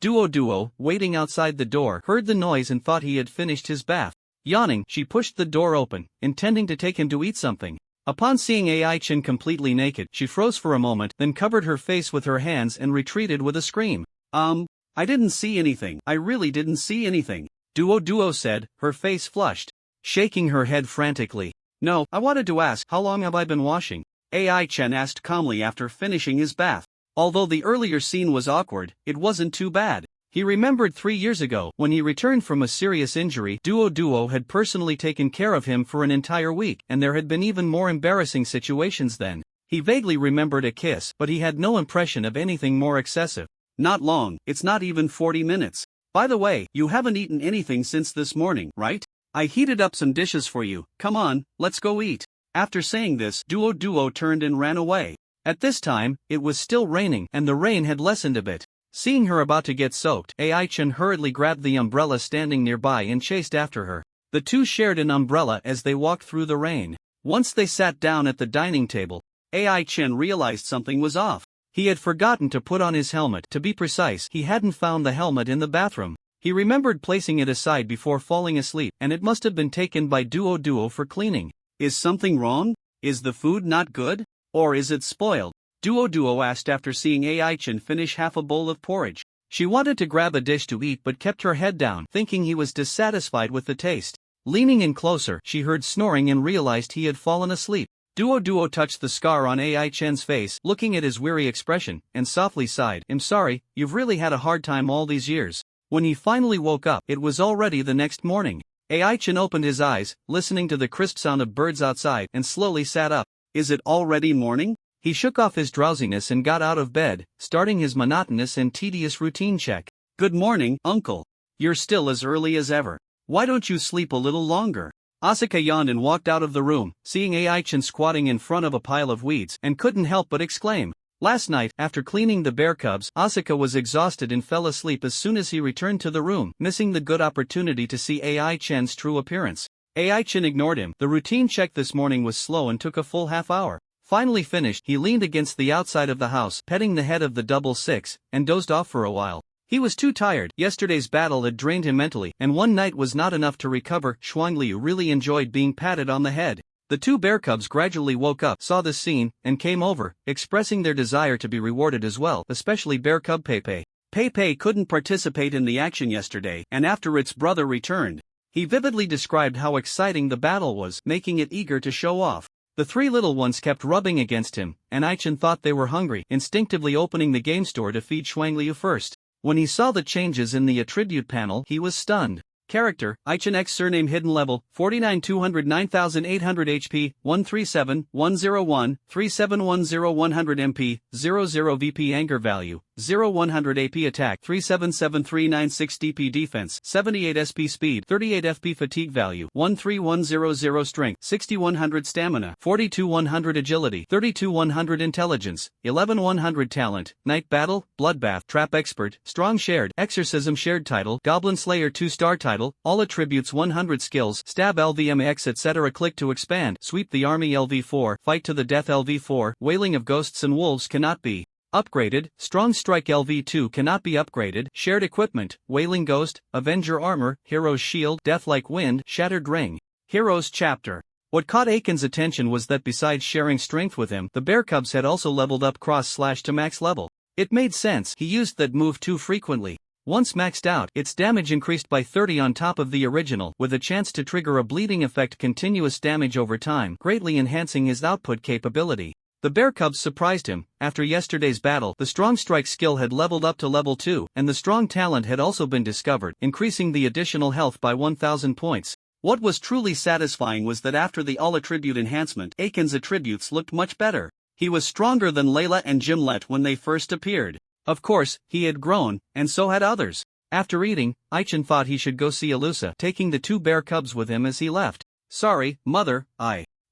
Duo, waiting outside the door, heard the noise and thought he had finished his bath. Yawning, she pushed the door open, intending to take him to eat something. Upon seeing Ai-chan completely naked, she froze for a moment, then covered her face with her hands and retreated with a scream. I didn't see anything. I really didn't see anything," Duo said, her face flushed, shaking her head frantically. "No, I wanted to ask, how long have I been washing?" Ai-chan asked calmly after finishing his bath. Although the earlier scene was awkward, it wasn't too bad. He remembered 3 years ago, when he returned from a serious injury, Duo had personally taken care of him for an entire week, and there had been even more embarrassing situations then. He vaguely remembered a kiss, but he had no impression of anything more excessive. "Not long, it's not even 40 minutes. By the way, you haven't eaten anything since this morning, right? I heated up some dishes for you, come on, let's go eat." After saying this, Duo turned and ran away. At this time, it was still raining, and the rain had lessened a bit. Seeing her about to get soaked, Ai-chan hurriedly grabbed the umbrella standing nearby and chased after her. The two shared an umbrella as they walked through the rain. Once they sat down at the dining table, Ai-chan realized something was off. He had forgotten to put on his helmet. To be precise, he hadn't found the helmet in the bathroom. He remembered placing it aside before falling asleep, and it must have been taken by Duo for cleaning. "Is something wrong? Is the food not good? Or is it spoiled?" Duo asked after seeing Ai-chan finish half a bowl of porridge. She wanted to grab a dish to eat but kept her head down, thinking he was dissatisfied with the taste. Leaning in closer, she heard snoring and realized he had fallen asleep. Duo touched the scar on Ai-chan's face, looking at his weary expression, and softly sighed. "I'm sorry, you've really had a hard time all these years." When he finally woke up, it was already the next morning. Ai-chan opened his eyes, listening to the crisp sound of birds outside, and slowly sat up. "Is it already morning?" He shook off his drowsiness and got out of bed, starting his monotonous and tedious routine check. "Good morning, uncle. You're still as early as ever. Why don't you sleep a little longer?" Asuka yawned and walked out of the room, seeing Ai-chan squatting in front of a pile of weeds, and couldn't help but exclaim. Last night, after cleaning the bear cubs, Asuka was exhausted and fell asleep as soon as he returned to the room, missing the good opportunity to see Ai-chan's true appearance. Ai-chan ignored him. The routine check this morning was slow and took a full half hour. Finally finished, he leaned against the outside of the house, petting the head of the double six, and dozed off for a while. He was too tired. Yesterday's battle had drained him mentally, and one night was not enough to recover. Xuangliu really enjoyed being patted on the head. The two bear cubs gradually woke up, saw this scene, and came over, expressing their desire to be rewarded as well, especially bear cub Pepe. Pepe couldn't participate in the action yesterday, and after its brother returned, he vividly described how exciting the battle was, making it eager to show off. The three little ones kept rubbing against him, and Ai-chan thought they were hungry, instinctively opening the game store to feed Xuangliu first. When he saw the changes in the attribute panel, he was stunned. Character, Ai-chan X surname hidden level, 49 200 9800 HP, 137 101 3710 100 MP, 00 VP anger value, 0100 AP attack, 377396 DP defense, 78 SP speed, 38 FP fatigue value, 13100 strength, 6100 stamina, 42100 agility, 32100 intelligence, 11100 talent, night battle, bloodbath, trap expert, strong shared, exorcism shared title, goblin slayer 2-star title, all attributes 100 skills, stab LVMX etc. Click to expand, sweep the army LV4, fight to the death LV4, wailing of ghosts and wolves cannot be upgraded, strong strike LV2 cannot be upgraded, shared equipment, wailing ghost, avenger armor, hero's shield, death-like wind, shattered ring. Heroes chapter. What caught Aiken's attention was that besides sharing strength with him, the bear cubs had also leveled up cross/to max level. It made sense, he used that move too frequently. Once maxed out, its damage increased by 30 on top of the original, with a chance to trigger a bleeding effect continuous damage over time, greatly enhancing his output capability. The bear cubs surprised him. After yesterday's battle, the strong strike skill had leveled up to level 2, and the strong talent had also been discovered, increasing the additional health by 1000 points. What was truly satisfying was that after the all-attribute enhancement, Aiken's attributes looked much better. He was stronger than Layla and Gimlet when they first appeared. Of course, he had grown, and so had others. After eating, Ai-chan thought he should go see Ilusa, taking the two bear cubs with him as he left. "Sorry, mother,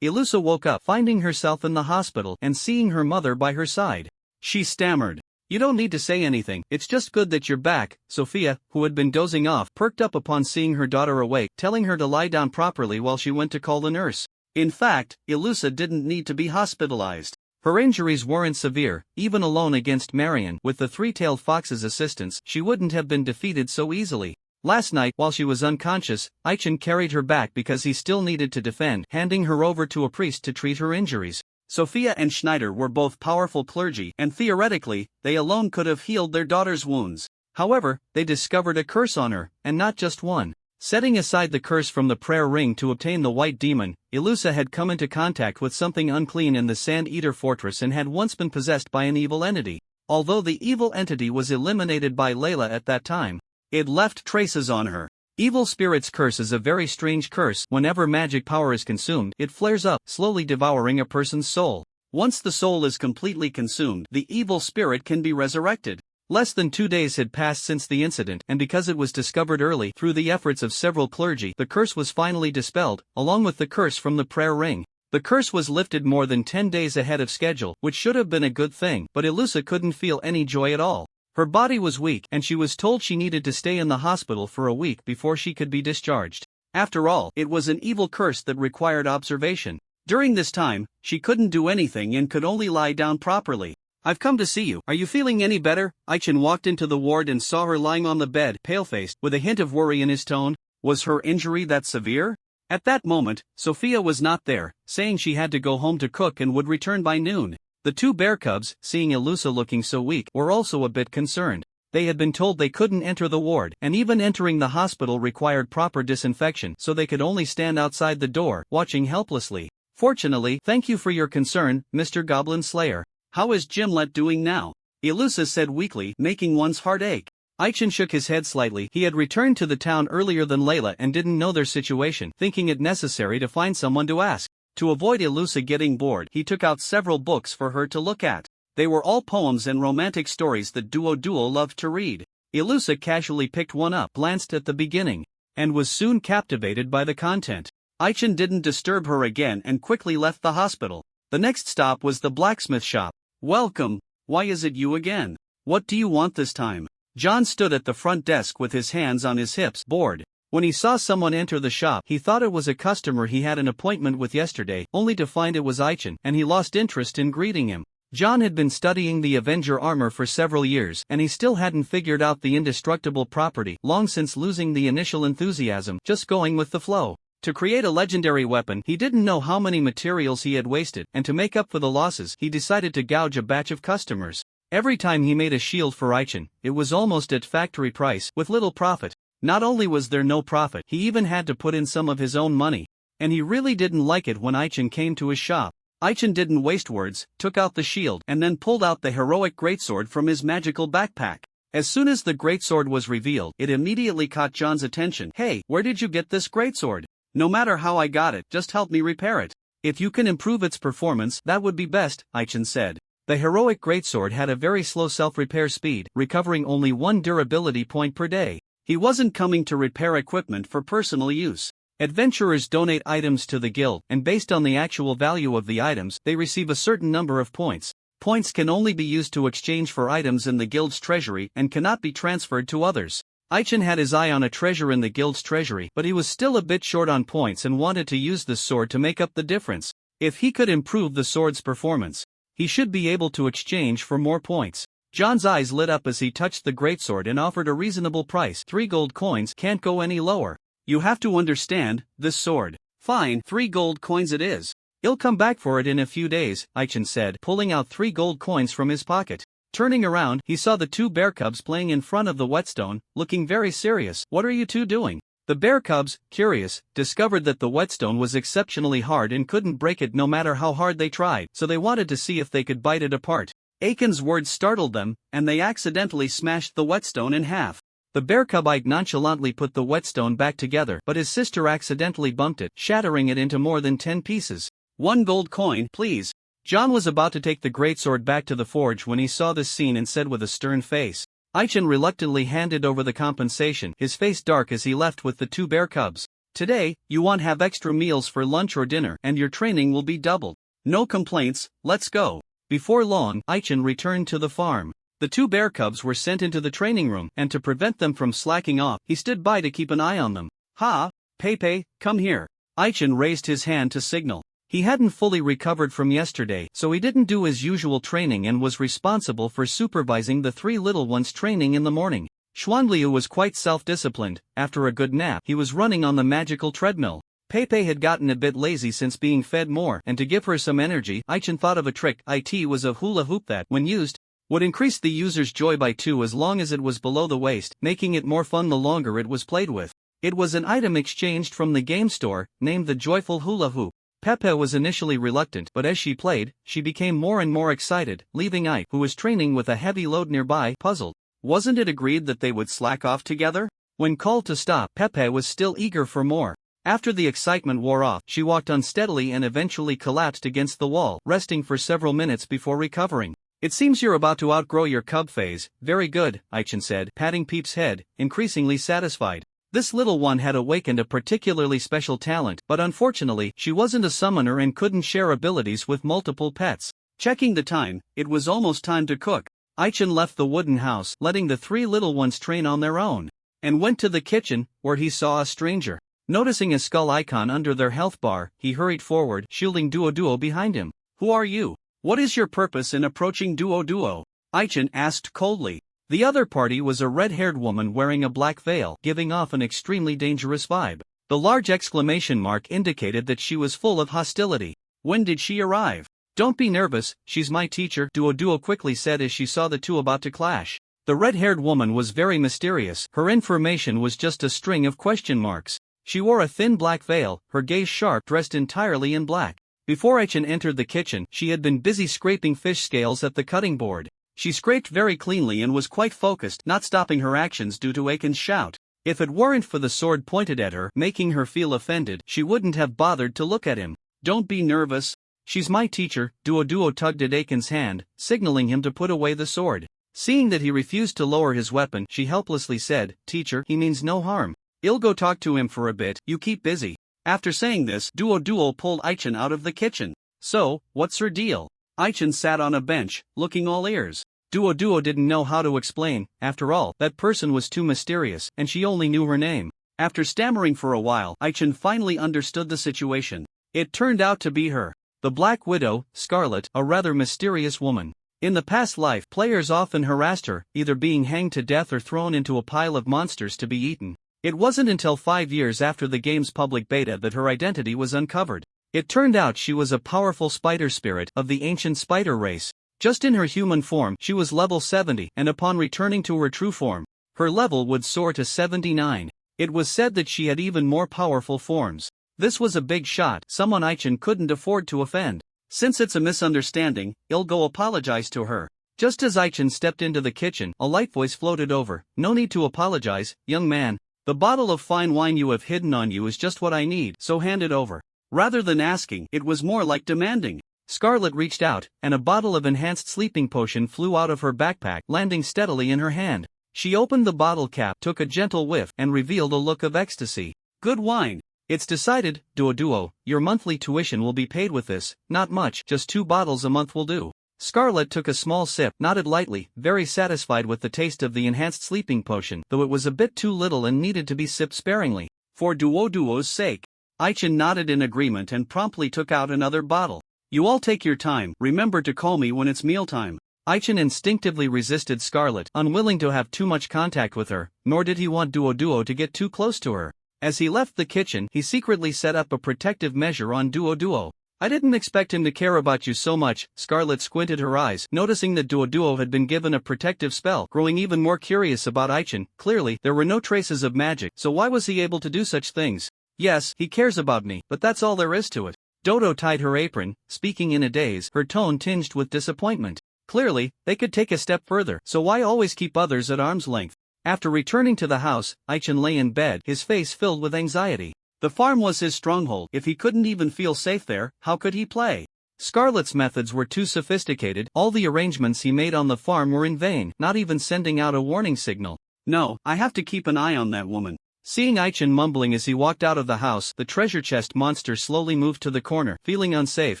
Ilusa woke up, finding herself in the hospital and seeing her mother by her side. She stammered, You don't need to say anything, it's just good that you're back. Sophia, who had been dozing off, perked up upon seeing her daughter awake, telling her to lie down properly while she went to call the nurse. In fact, Ilusa didn't need to be hospitalized. Her injuries weren't severe. Even alone against Marion, with the three-tailed fox's assistance, she wouldn't have been defeated so easily. Last night, while she was unconscious, Aichen carried her back because he still needed to defend, handing her over to a priest to treat her injuries. Sophia and Schneider were both powerful clergy, and theoretically, they alone could have healed their daughter's wounds. However, they discovered a curse on her, and not just one. Setting aside the curse from the prayer ring to obtain the white demon, Ilusa had come into contact with something unclean in the Sand Eater Fortress and had once been possessed by an evil entity. Although the evil entity was eliminated by Layla at that time, it left traces on her. Evil Spirit's curse is a very strange curse. Whenever magic power is consumed, it flares up, slowly devouring a person's soul. Once the soul is completely consumed, the evil spirit can be resurrected. Less than 2 days had passed since the incident, and because it was discovered early through the efforts of several clergy, the curse was finally dispelled, along with the curse from the prayer ring. The curse was lifted more than 10 days ahead of schedule, which should have been a good thing, but Ilusa couldn't feel any joy at all. Her body was weak, and she was told she needed to stay in the hospital for a week before she could be discharged. After all, it was an evil curse that required observation. During this time, she couldn't do anything and could only lie down properly. "I've come to see you. Are you feeling any better?" Aichen walked into the ward and saw her lying on the bed, pale-faced, with a hint of worry in his tone. Was her injury that severe? At that moment, Sophia was not there, saying she had to go home to cook and would return by noon. The two bear cubs, seeing Ilusa looking so weak, were also a bit concerned. They had been told they couldn't enter the ward, and even entering the hospital required proper disinfection, so they could only stand outside the door, watching helplessly. "Fortunately, thank you for your concern, Mr. Goblin Slayer. How is Gimlet doing now?" Ilusa said weakly, making one's heart ache. Aichen shook his head slightly. He had returned to the town earlier than Layla and didn't know their situation, thinking it necessary to find someone to ask. To avoid Ilusa getting bored, he took out several books for her to look at. They were all poems and romantic stories that Duo loved to read. Ilusa casually picked one up, glanced at the beginning, and was soon captivated by the content. Aichen didn't disturb her again and quickly left the hospital. The next stop was the blacksmith shop. "Welcome. Why is it you again? What do you want this time?" John stood at the front desk with his hands on his hips, bored. When he saw someone enter the shop, he thought it was a customer he had an appointment with yesterday, only to find it was Aichen, and he lost interest in greeting him. John had been studying the Avenger armor for several years, and he still hadn't figured out the indestructible property, long since losing the initial enthusiasm, just going with the flow. To create a legendary weapon, he didn't know how many materials he had wasted, and to make up for the losses, he decided to gouge a batch of customers. Every time he made a shield for Aichen, it was almost at factory price, with little profit. Not only was there no profit, he even had to put in some of his own money. And he really didn't like it when Aichen came to his shop. Aichen didn't waste words, took out the shield, and then pulled out the heroic greatsword from his magical backpack. As soon as the greatsword was revealed, it immediately caught John's attention. "Hey, where did you get this greatsword? No matter how I got it, just help me repair it. If you can improve its performance, that would be best," Aichen said. The heroic greatsword had a very slow self-repair speed, recovering only 1 durability point per day. He wasn't coming to repair equipment for personal use. Adventurers donate items to the guild, and based on the actual value of the items, they receive a certain number of points. Points can only be used to exchange for items in the guild's treasury and cannot be transferred to others. Aichen had his eye on a treasure in the guild's treasury, but he was still a bit short on points and wanted to use this sword to make up the difference. If he could improve the sword's performance, he should be able to exchange for more points. John's eyes lit up as he touched the greatsword and offered a reasonable price. 3 gold coins, can't go any lower. You have to understand, this sword. Fine, 3 gold coins it is. He'll come back for it in a few days, Aichen said, pulling out 3 gold coins from his pocket. Turning around, he saw the 2 bear cubs playing in front of the whetstone, looking very serious. "What are you two doing?" The bear cubs, curious, discovered that the whetstone was exceptionally hard and couldn't break it no matter how hard they tried, so they wanted to see if they could bite it apart. Aiken's words startled them, and they accidentally smashed the whetstone in half. The bear cubite nonchalantly put the whetstone back together, but his sister accidentally bumped it, shattering it into more than 10 pieces. 1 gold coin, please. John was about to take the greatsword back to the forge when he saw this scene and said with a stern face. Aichen reluctantly handed over the compensation, his face dark as he left with the 2 bear cubs. "Today, you won't have extra meals for lunch or dinner, and your training will be doubled. No complaints, let's go." Before long, Aichen returned to the farm. The two bear cubs were sent into the training room, and to prevent them from slacking off, he stood by to keep an eye on them. "Ha! Pepe, come here." Aichen raised his hand to signal. He hadn't fully recovered from yesterday, so he didn't do his usual training and was responsible for supervising the three little ones' training in the morning. Xuanliu was quite self-disciplined. After a good nap, he was running on the magical treadmill. Pepe had gotten a bit lazy since being fed more, and to give her some energy, Aichen thought of a trick. It was a hula hoop that, when used, would increase the user's joy by 2 as long as it was below the waist, making it more fun the longer it was played with. It was an item exchanged from the game store, named the Joyful Hula Hoop. Pepe was initially reluctant, but as she played, she became more and more excited, leaving Ike, who was training with a heavy load nearby, puzzled. Wasn't it agreed that they would slack off together? When called to stop, Pepe was still eager for more. After the excitement wore off, she walked unsteadily and eventually collapsed against the wall, resting for several minutes before recovering. "It seems you're about to outgrow your cub phase." "Very good," Aichen said, patting Peep's head, increasingly satisfied. This little one had awakened a particularly special talent, but unfortunately, she wasn't a summoner and couldn't share abilities with multiple pets. Checking the time, it was almost time to cook. Aichen left the wooden house, letting the three little ones train on their own, and went to the kitchen, where he saw a stranger. Noticing a skull icon under their health bar, he hurried forward, shielding Duo behind him. "Who are you? What is your purpose in approaching Duo?" Aichen asked coldly. The other party was a red-haired woman wearing a black veil, giving off an extremely dangerous vibe. The large exclamation mark indicated that she was full of hostility. "When did she arrive?" "Don't be nervous, she's my teacher," Duo quickly said as she saw the two about to clash. The red-haired woman was very mysterious. Her information was just a string of question marks. She wore a thin black veil, her gaze sharp, dressed entirely in black. Before Aichen entered the kitchen, she had been busy scraping fish scales at the cutting board. She scraped very cleanly and was quite focused, not stopping her actions due to Aiken's shout. If it weren't for the sword pointed at her, making her feel offended, she wouldn't have bothered to look at him. "Don't be nervous. She's my teacher." Duo tugged at Aiken's hand, signaling him to put away the sword. Seeing that he refused to lower his weapon, she helplessly said, "Teacher, he means no harm. I'll go talk to him for a bit, you keep busy." After saying this, Duo pulled Aichen out of the kitchen. "So, what's her deal?" Aichen sat on a bench, looking all ears. Duo didn't know how to explain. After all, that person was too mysterious, and she only knew her name. After stammering for a while, Aichen finally understood the situation. It turned out to be her. The Black Widow, Scarlet, a rather mysterious woman. In the past life, players often harassed her, either being hanged to death or thrown into a pile of monsters to be eaten. It wasn't until 5 years after the game's public beta that her identity was uncovered. It turned out she was a powerful spider spirit of the ancient spider race. Just in her human form, she was level 70, and upon returning to her true form, her level would soar to 79. It was said that she had even more powerful forms. This was a big shot, someone Aichen couldn't afford to offend. "Since it's a misunderstanding, I'll go apologize to her." Just as Aichen stepped into the kitchen, a light voice floated over. "No need to apologize, young man. The bottle of fine wine you have hidden on you is just what I need, so hand it over." Rather than asking, it was more like demanding. Scarlet reached out, and a bottle of enhanced sleeping potion flew out of her backpack, landing steadily in her hand. She opened the bottle cap, took a gentle whiff, and revealed a look of ecstasy. "Good wine. It's decided, Duo. Your monthly tuition will be paid with this. Not much, just 2 bottles a month will do." Scarlet took a small sip, nodded lightly, very satisfied with the taste of the enhanced sleeping potion, though it was a bit too little and needed to be sipped sparingly. "For Duo's sake." Aichen nodded in agreement and promptly took out another bottle. "You all take your time, remember to call me when it's mealtime." Aichen instinctively resisted Scarlet, unwilling to have too much contact with her, nor did he want Duo to get too close to her. As he left the kitchen, he secretly set up a protective measure on Duo. "I didn't expect him to care about you so much." Scarlet squinted her eyes, noticing that Duo had been given a protective spell, growing even more curious about Aichen. Clearly, there were no traces of magic, so why was he able to do such things? "Yes, he cares about me, but that's all there is to it." Dodo tied her apron, speaking in a daze, her tone tinged with disappointment. Clearly, they could take a step further, so why always keep others at arm's length? After returning to the house, Aichen lay in bed, his face filled with anxiety. The farm was his stronghold. If he couldn't even feel safe there, how could he play? Scarlet's methods were too sophisticated. All the arrangements he made on the farm were in vain, not even sending out a warning signal. "No, I have to keep an eye on that woman." Seeing Aichen mumbling as he walked out of the house, the treasure chest monster slowly moved to the corner, feeling unsafe,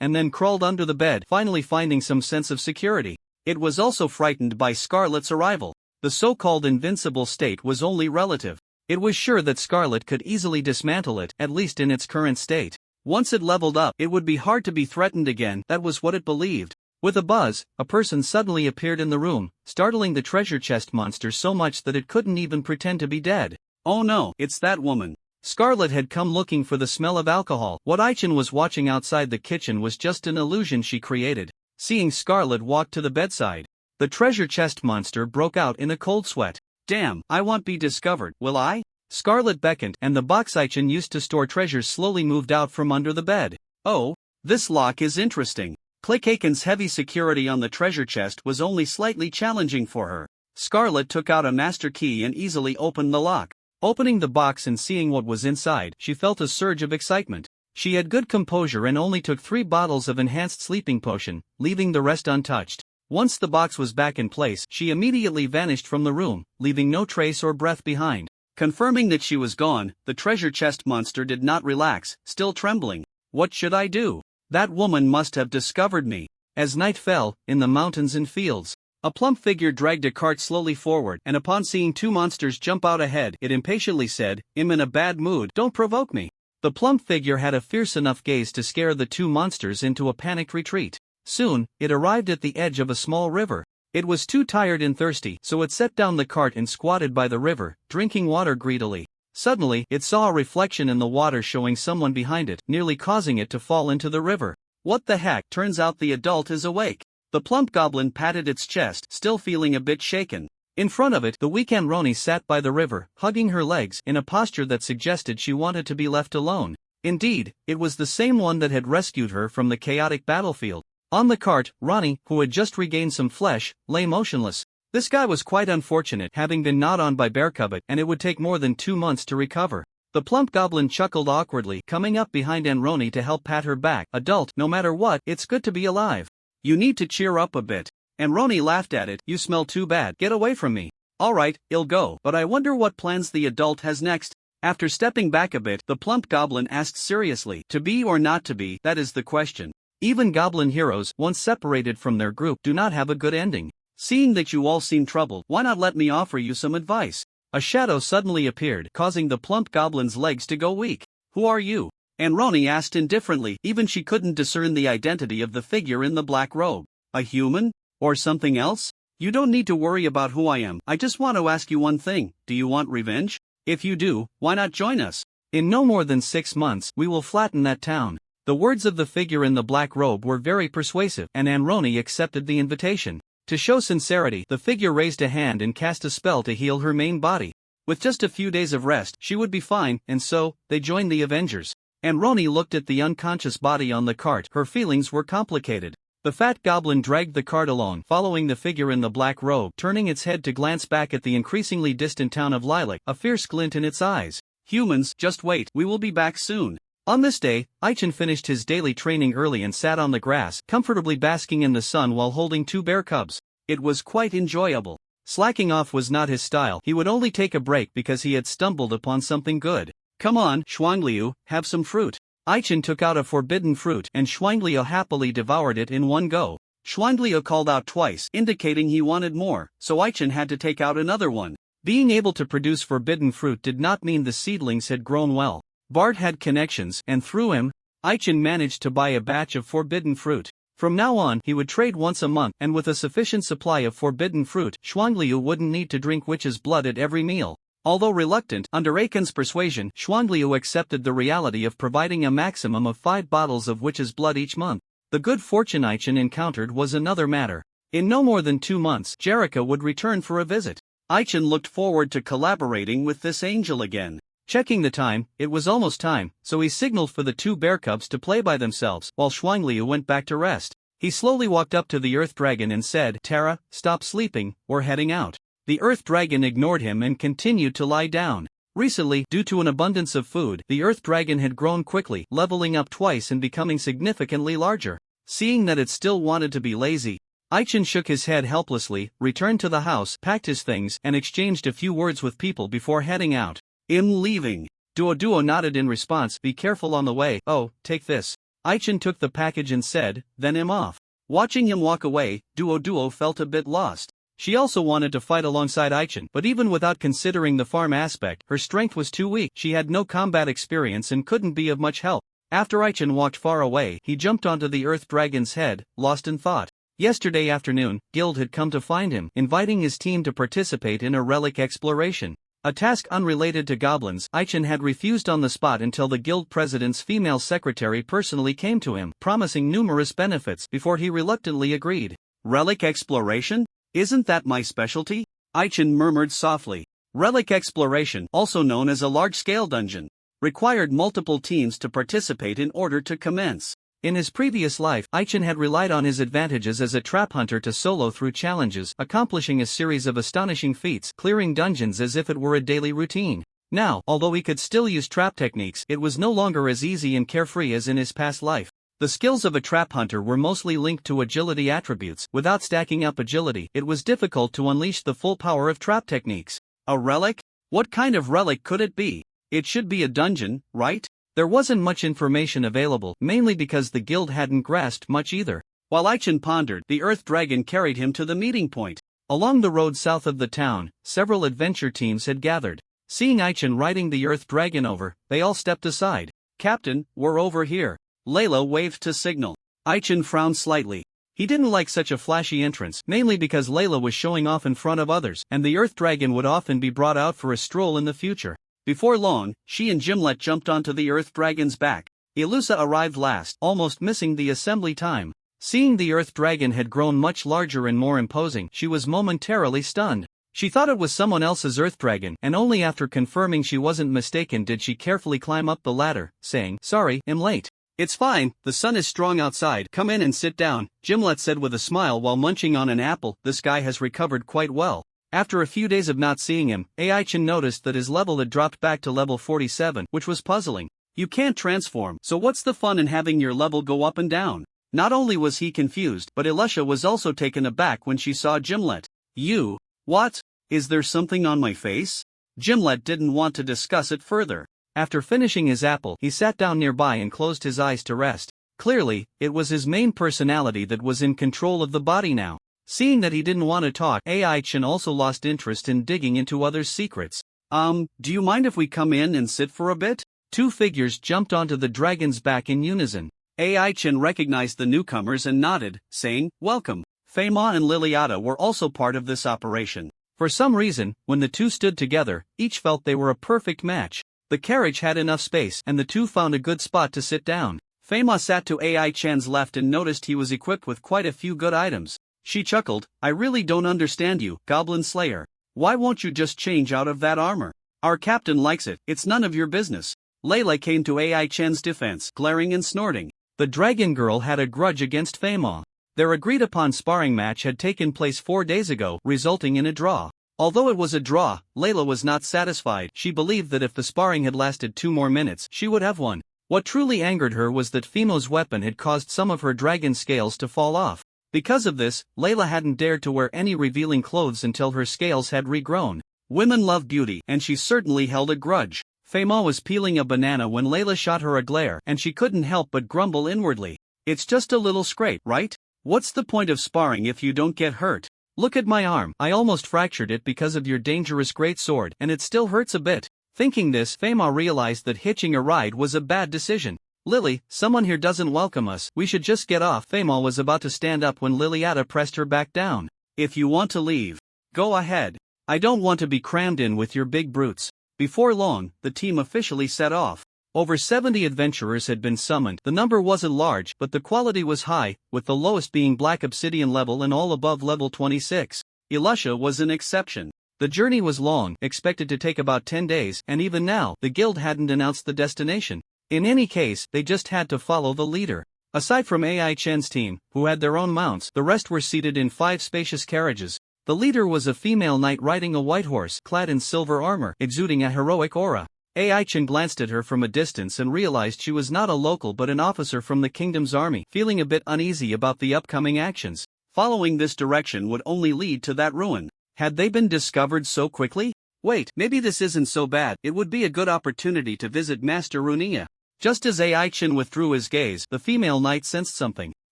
and then crawled under the bed, finally finding some sense of security. It was also frightened by Scarlet's arrival. The so-called invincible state was only relative. It was sure that Scarlet could easily dismantle it, at least in its current state. Once it leveled up, it would be hard to be threatened again, that was what it believed. With a buzz, a person suddenly appeared in the room, startling the treasure chest monster so much that it couldn't even pretend to be dead. Oh no, it's that woman. Scarlet had come looking for the smell of alcohol. What Ai-chan was watching outside the kitchen was just an illusion she created. Seeing Scarlet walk to the bedside, the treasure chest monster broke out in a cold sweat. Damn, I won't be discovered, will I? Scarlet beckoned, and the box Ai-chan used to store treasures slowly moved out from under the bed. Oh, this lock is interesting. Click Aiken's heavy security on the treasure chest was only slightly challenging for her. Scarlet took out a master key and easily opened the lock. Opening the box and seeing what was inside, she felt a surge of excitement. She had good composure and only took 3 bottles of enhanced sleeping potion, leaving the rest untouched. Once the box was back in place, she immediately vanished from the room, leaving no trace or breath behind. Confirming that she was gone, the treasure chest monster did not relax, still trembling. What should I do? That woman must have discovered me. As night fell, in the mountains and fields, a plump figure dragged a cart slowly forward, and upon seeing 2 monsters jump out ahead, it impatiently said, "I'm in a bad mood, don't provoke me." The plump figure had a fierce enough gaze to scare the 2 monsters into a panicked retreat. Soon, it arrived at the edge of a small river. It was too tired and thirsty, so it set down the cart and squatted by the river, drinking water greedily. Suddenly, it saw a reflection in the water showing someone behind it, nearly causing it to fall into the river. What the heck? Turns out the adult is awake. The plump goblin patted its chest, still feeling a bit shaken. In front of it, the weak Anroni sat by the river, hugging her legs, in a posture that suggested she wanted to be left alone. Indeed, it was the same one that had rescued her from the chaotic battlefield. On the cart, Ronnie, who had just regained some flesh, lay motionless. This guy was quite unfortunate, having been gnawed on by Bearcubbit, and it would take more than 2 months to recover. The plump goblin chuckled awkwardly, coming up behind Anroni to help pat her back. Adult, no matter what, it's good to be alive. You need to cheer up a bit. Anroni laughed at it. You smell too bad. Get away from me. Alright, I'll go. But I wonder what plans the adult has next. After stepping back a bit, the plump goblin asked seriously, to be or not to be, that is the question. Even goblin heroes, once separated from their group, do not have a good ending. Seeing that you all seem troubled, why not let me offer you some advice? A shadow suddenly appeared, causing the plump goblin's legs to go weak. Who are you? Anroni asked indifferently. Even she couldn't discern the identity of the figure in the black robe. A human? Or something else? You don't need to worry about who I am. I just want to ask you one thing. Do you want revenge? If you do, why not join us? In no more than 6 months, we will flatten that town. The words of the figure in the black robe were very persuasive, and Anroni accepted the invitation. To show sincerity, the figure raised a hand and cast a spell to heal her main body. With just a few days of rest, she would be fine, and so, they joined the Avengers. Anroni looked at the unconscious body on the cart. Her feelings were complicated. The fat goblin dragged the cart along, following the figure in the black robe, turning its head to glance back at the increasingly distant town of Lilac, a fierce glint in its eyes. Humans, just wait, we will be back soon. On this day, Ai-chan finished his daily training early and sat on the grass, comfortably basking in the sun while holding 2 bear cubs. It was quite enjoyable. Slacking off was not his style. He would only take a break because he had stumbled upon something good. Come on, Xuangliu, have some fruit. Ai-chan took out a forbidden fruit, and Xuangliu happily devoured it in one go. Xuangliu called out twice, indicating he wanted more, so Ai-chan had to take out another one. Being able to produce forbidden fruit did not mean the seedlings had grown well. Bart had connections, and through him, Ai-chan managed to buy a batch of forbidden fruit. From now on, he would trade once a month, and with a sufficient supply of forbidden fruit, Xuangliu wouldn't need to drink witch's blood at every meal. Although reluctant, under Aiken's persuasion, Xuangliu accepted the reality of providing a maximum of 5 bottles of witch's blood each month. The good fortune Ai-chan encountered was another matter. In no more than 2 months, Jerrica would return for a visit. Ai-chan looked forward to collaborating with this angel again. Checking the time, it was almost time, so he signaled for the 2 bear cubs to play by themselves, while Xuangliu went back to rest. He slowly walked up to the Earth Dragon and said, "Terra, stop sleeping, we're heading out." The Earth Dragon ignored him and continued to lie down. Recently, due to an abundance of food, the Earth Dragon had grown quickly, leveling up twice and becoming significantly larger. Seeing that it still wanted to be lazy, Ai-chan shook his head helplessly, returned to the house, packed his things, and exchanged a few words with people before heading out. "I'm leaving." Duo nodded in response. "Be careful on the way." "Oh, take this." Ai-chan took the package and said, "Then I'm off." Watching him walk away, Duo felt a bit lost. She also wanted to fight alongside Aichin, but even without considering the farm aspect, her strength was too weak. She had no combat experience and couldn't be of much help. After Aichin walked far away, he jumped onto the Earth Dragon's head, lost in thought. Yesterday afternoon, Guild had come to find him, inviting his team to participate in a relic exploration. A task unrelated to goblins. Aichin had refused on the spot until the Guild president's female secretary personally came to him, promising numerous benefits before he reluctantly agreed. Relic exploration? Isn't that my specialty? Aichin murmured softly. Relic exploration, also known as a large-scale dungeon, required multiple teams to participate in order to commence. In his previous life, Aichin had relied on his advantages as a trap hunter to solo through challenges, accomplishing a series of astonishing feats, clearing dungeons as if it were a daily routine. Now, although he could still use trap techniques, it was no longer as easy and carefree as in his past life. The skills of a trap hunter were mostly linked to agility attributes. Without stacking up agility, it was difficult to unleash the full power of trap techniques. A relic? What kind of relic could it be? It should be a dungeon, right? There wasn't much information available, mainly because the guild hadn't grasped much either. While Aichin pondered, the Earth Dragon carried him to the meeting point. Along the road south of the town, several adventure teams had gathered. Seeing Aichin riding the Earth Dragon over, they all stepped aside. Captain, we're over here. Layla waved to signal. Aichin frowned slightly. He didn't like such a flashy entrance, mainly because Layla was showing off in front of others, and the Earth Dragon would often be brought out for a stroll in the future. Before long, she and Gimlet jumped onto the Earth Dragon's back. Ilusa arrived last, almost missing the assembly time. Seeing the Earth Dragon had grown much larger and more imposing, she was momentarily stunned. She thought it was someone else's Earth Dragon, and only after confirming she wasn't mistaken did she carefully climb up the ladder, saying, "Sorry, I'm late." "It's fine, the sun is strong outside, come in and sit down," Gimlet said with a smile while munching on an apple. "This guy has recovered quite well." After a few days of not seeing him, Aichin noticed that his level had dropped back to level 47, which was puzzling. You can't transform, so what's the fun in having your level go up and down? Not only was he confused, but Ilusha was also taken aback when she saw Gimlet. "You? What? Is there something on my face?" Gimlet didn't want to discuss it further. After finishing his apple, he sat down nearby and closed his eyes to rest. Clearly, it was his main personality that was in control of the body now. Seeing that he didn't want to talk, Aichin also lost interest in digging into others' secrets. Do you mind if we come in and sit for a bit?" Two figures jumped onto the dragon's back in unison. Aichin recognized the newcomers and nodded, saying, "Welcome." Fema and Liliata were also part of this operation. For some reason, when the two stood together, each felt they were a perfect match. The carriage had enough space, and the two found a good spot to sit down. Fema sat to Aichin's left and noticed he was equipped with quite a few good items. She chuckled, "I really don't understand you, Goblin Slayer. Why won't you just change out of that armor? Our captain likes it, it's none of your business." Layla came to Aichin's defense, glaring and snorting. The dragon girl had a grudge against Fema. Their agreed-upon sparring match had taken place 4 days ago, resulting in a draw. Although it was a draw, Layla was not satisfied. She believed that if the sparring had lasted 2 more minutes, she would have won. What truly angered her was that Femo's weapon had caused some of her dragon scales to fall off. Because of this, Layla hadn't dared to wear any revealing clothes until her scales had regrown. Women love beauty, and she certainly held a grudge. Fema was peeling a banana when Layla shot her a glare, and she couldn't help but grumble inwardly. "It's just a little scrape, right? What's the point of sparring if you don't get hurt? Look at my arm, I almost fractured it because of your dangerous great sword, and it still hurts a bit." Thinking this, Fema realized that hitching a ride was a bad decision. "Lily, someone here doesn't welcome us, we should just get off." Fema was about to stand up when Liliata pressed her back down. "If you want to leave, go ahead. I don't want to be crammed in with your big brutes." Before long, the team officially set off. Over 70 adventurers had been summoned. The number wasn't large, but the quality was high, with the lowest being Black Obsidian level and all above level 26. Ilusha was an exception. The journey was long, expected to take about 10 days, and even now, the guild hadn't announced the destination. In any case, they just had to follow the leader. Aside from Aichin's team, who had their own mounts, the rest were seated in 5 spacious carriages. The leader was a female knight riding a white horse, clad in silver armor, exuding a heroic aura. Aichin glanced at her from a distance and realized she was not a local but an officer from the kingdom's army, feeling a bit uneasy about the upcoming actions. Following this direction would only lead to that ruin. Had they been discovered so quickly? Wait, maybe this isn't so bad. It would be a good opportunity to visit Master Runia. Just as Aichin withdrew his gaze, the female knight sensed something.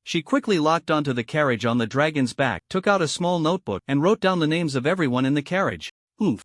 She quickly locked onto the carriage on the dragon's back, took out a small notebook, and wrote down the names of everyone in the carriage.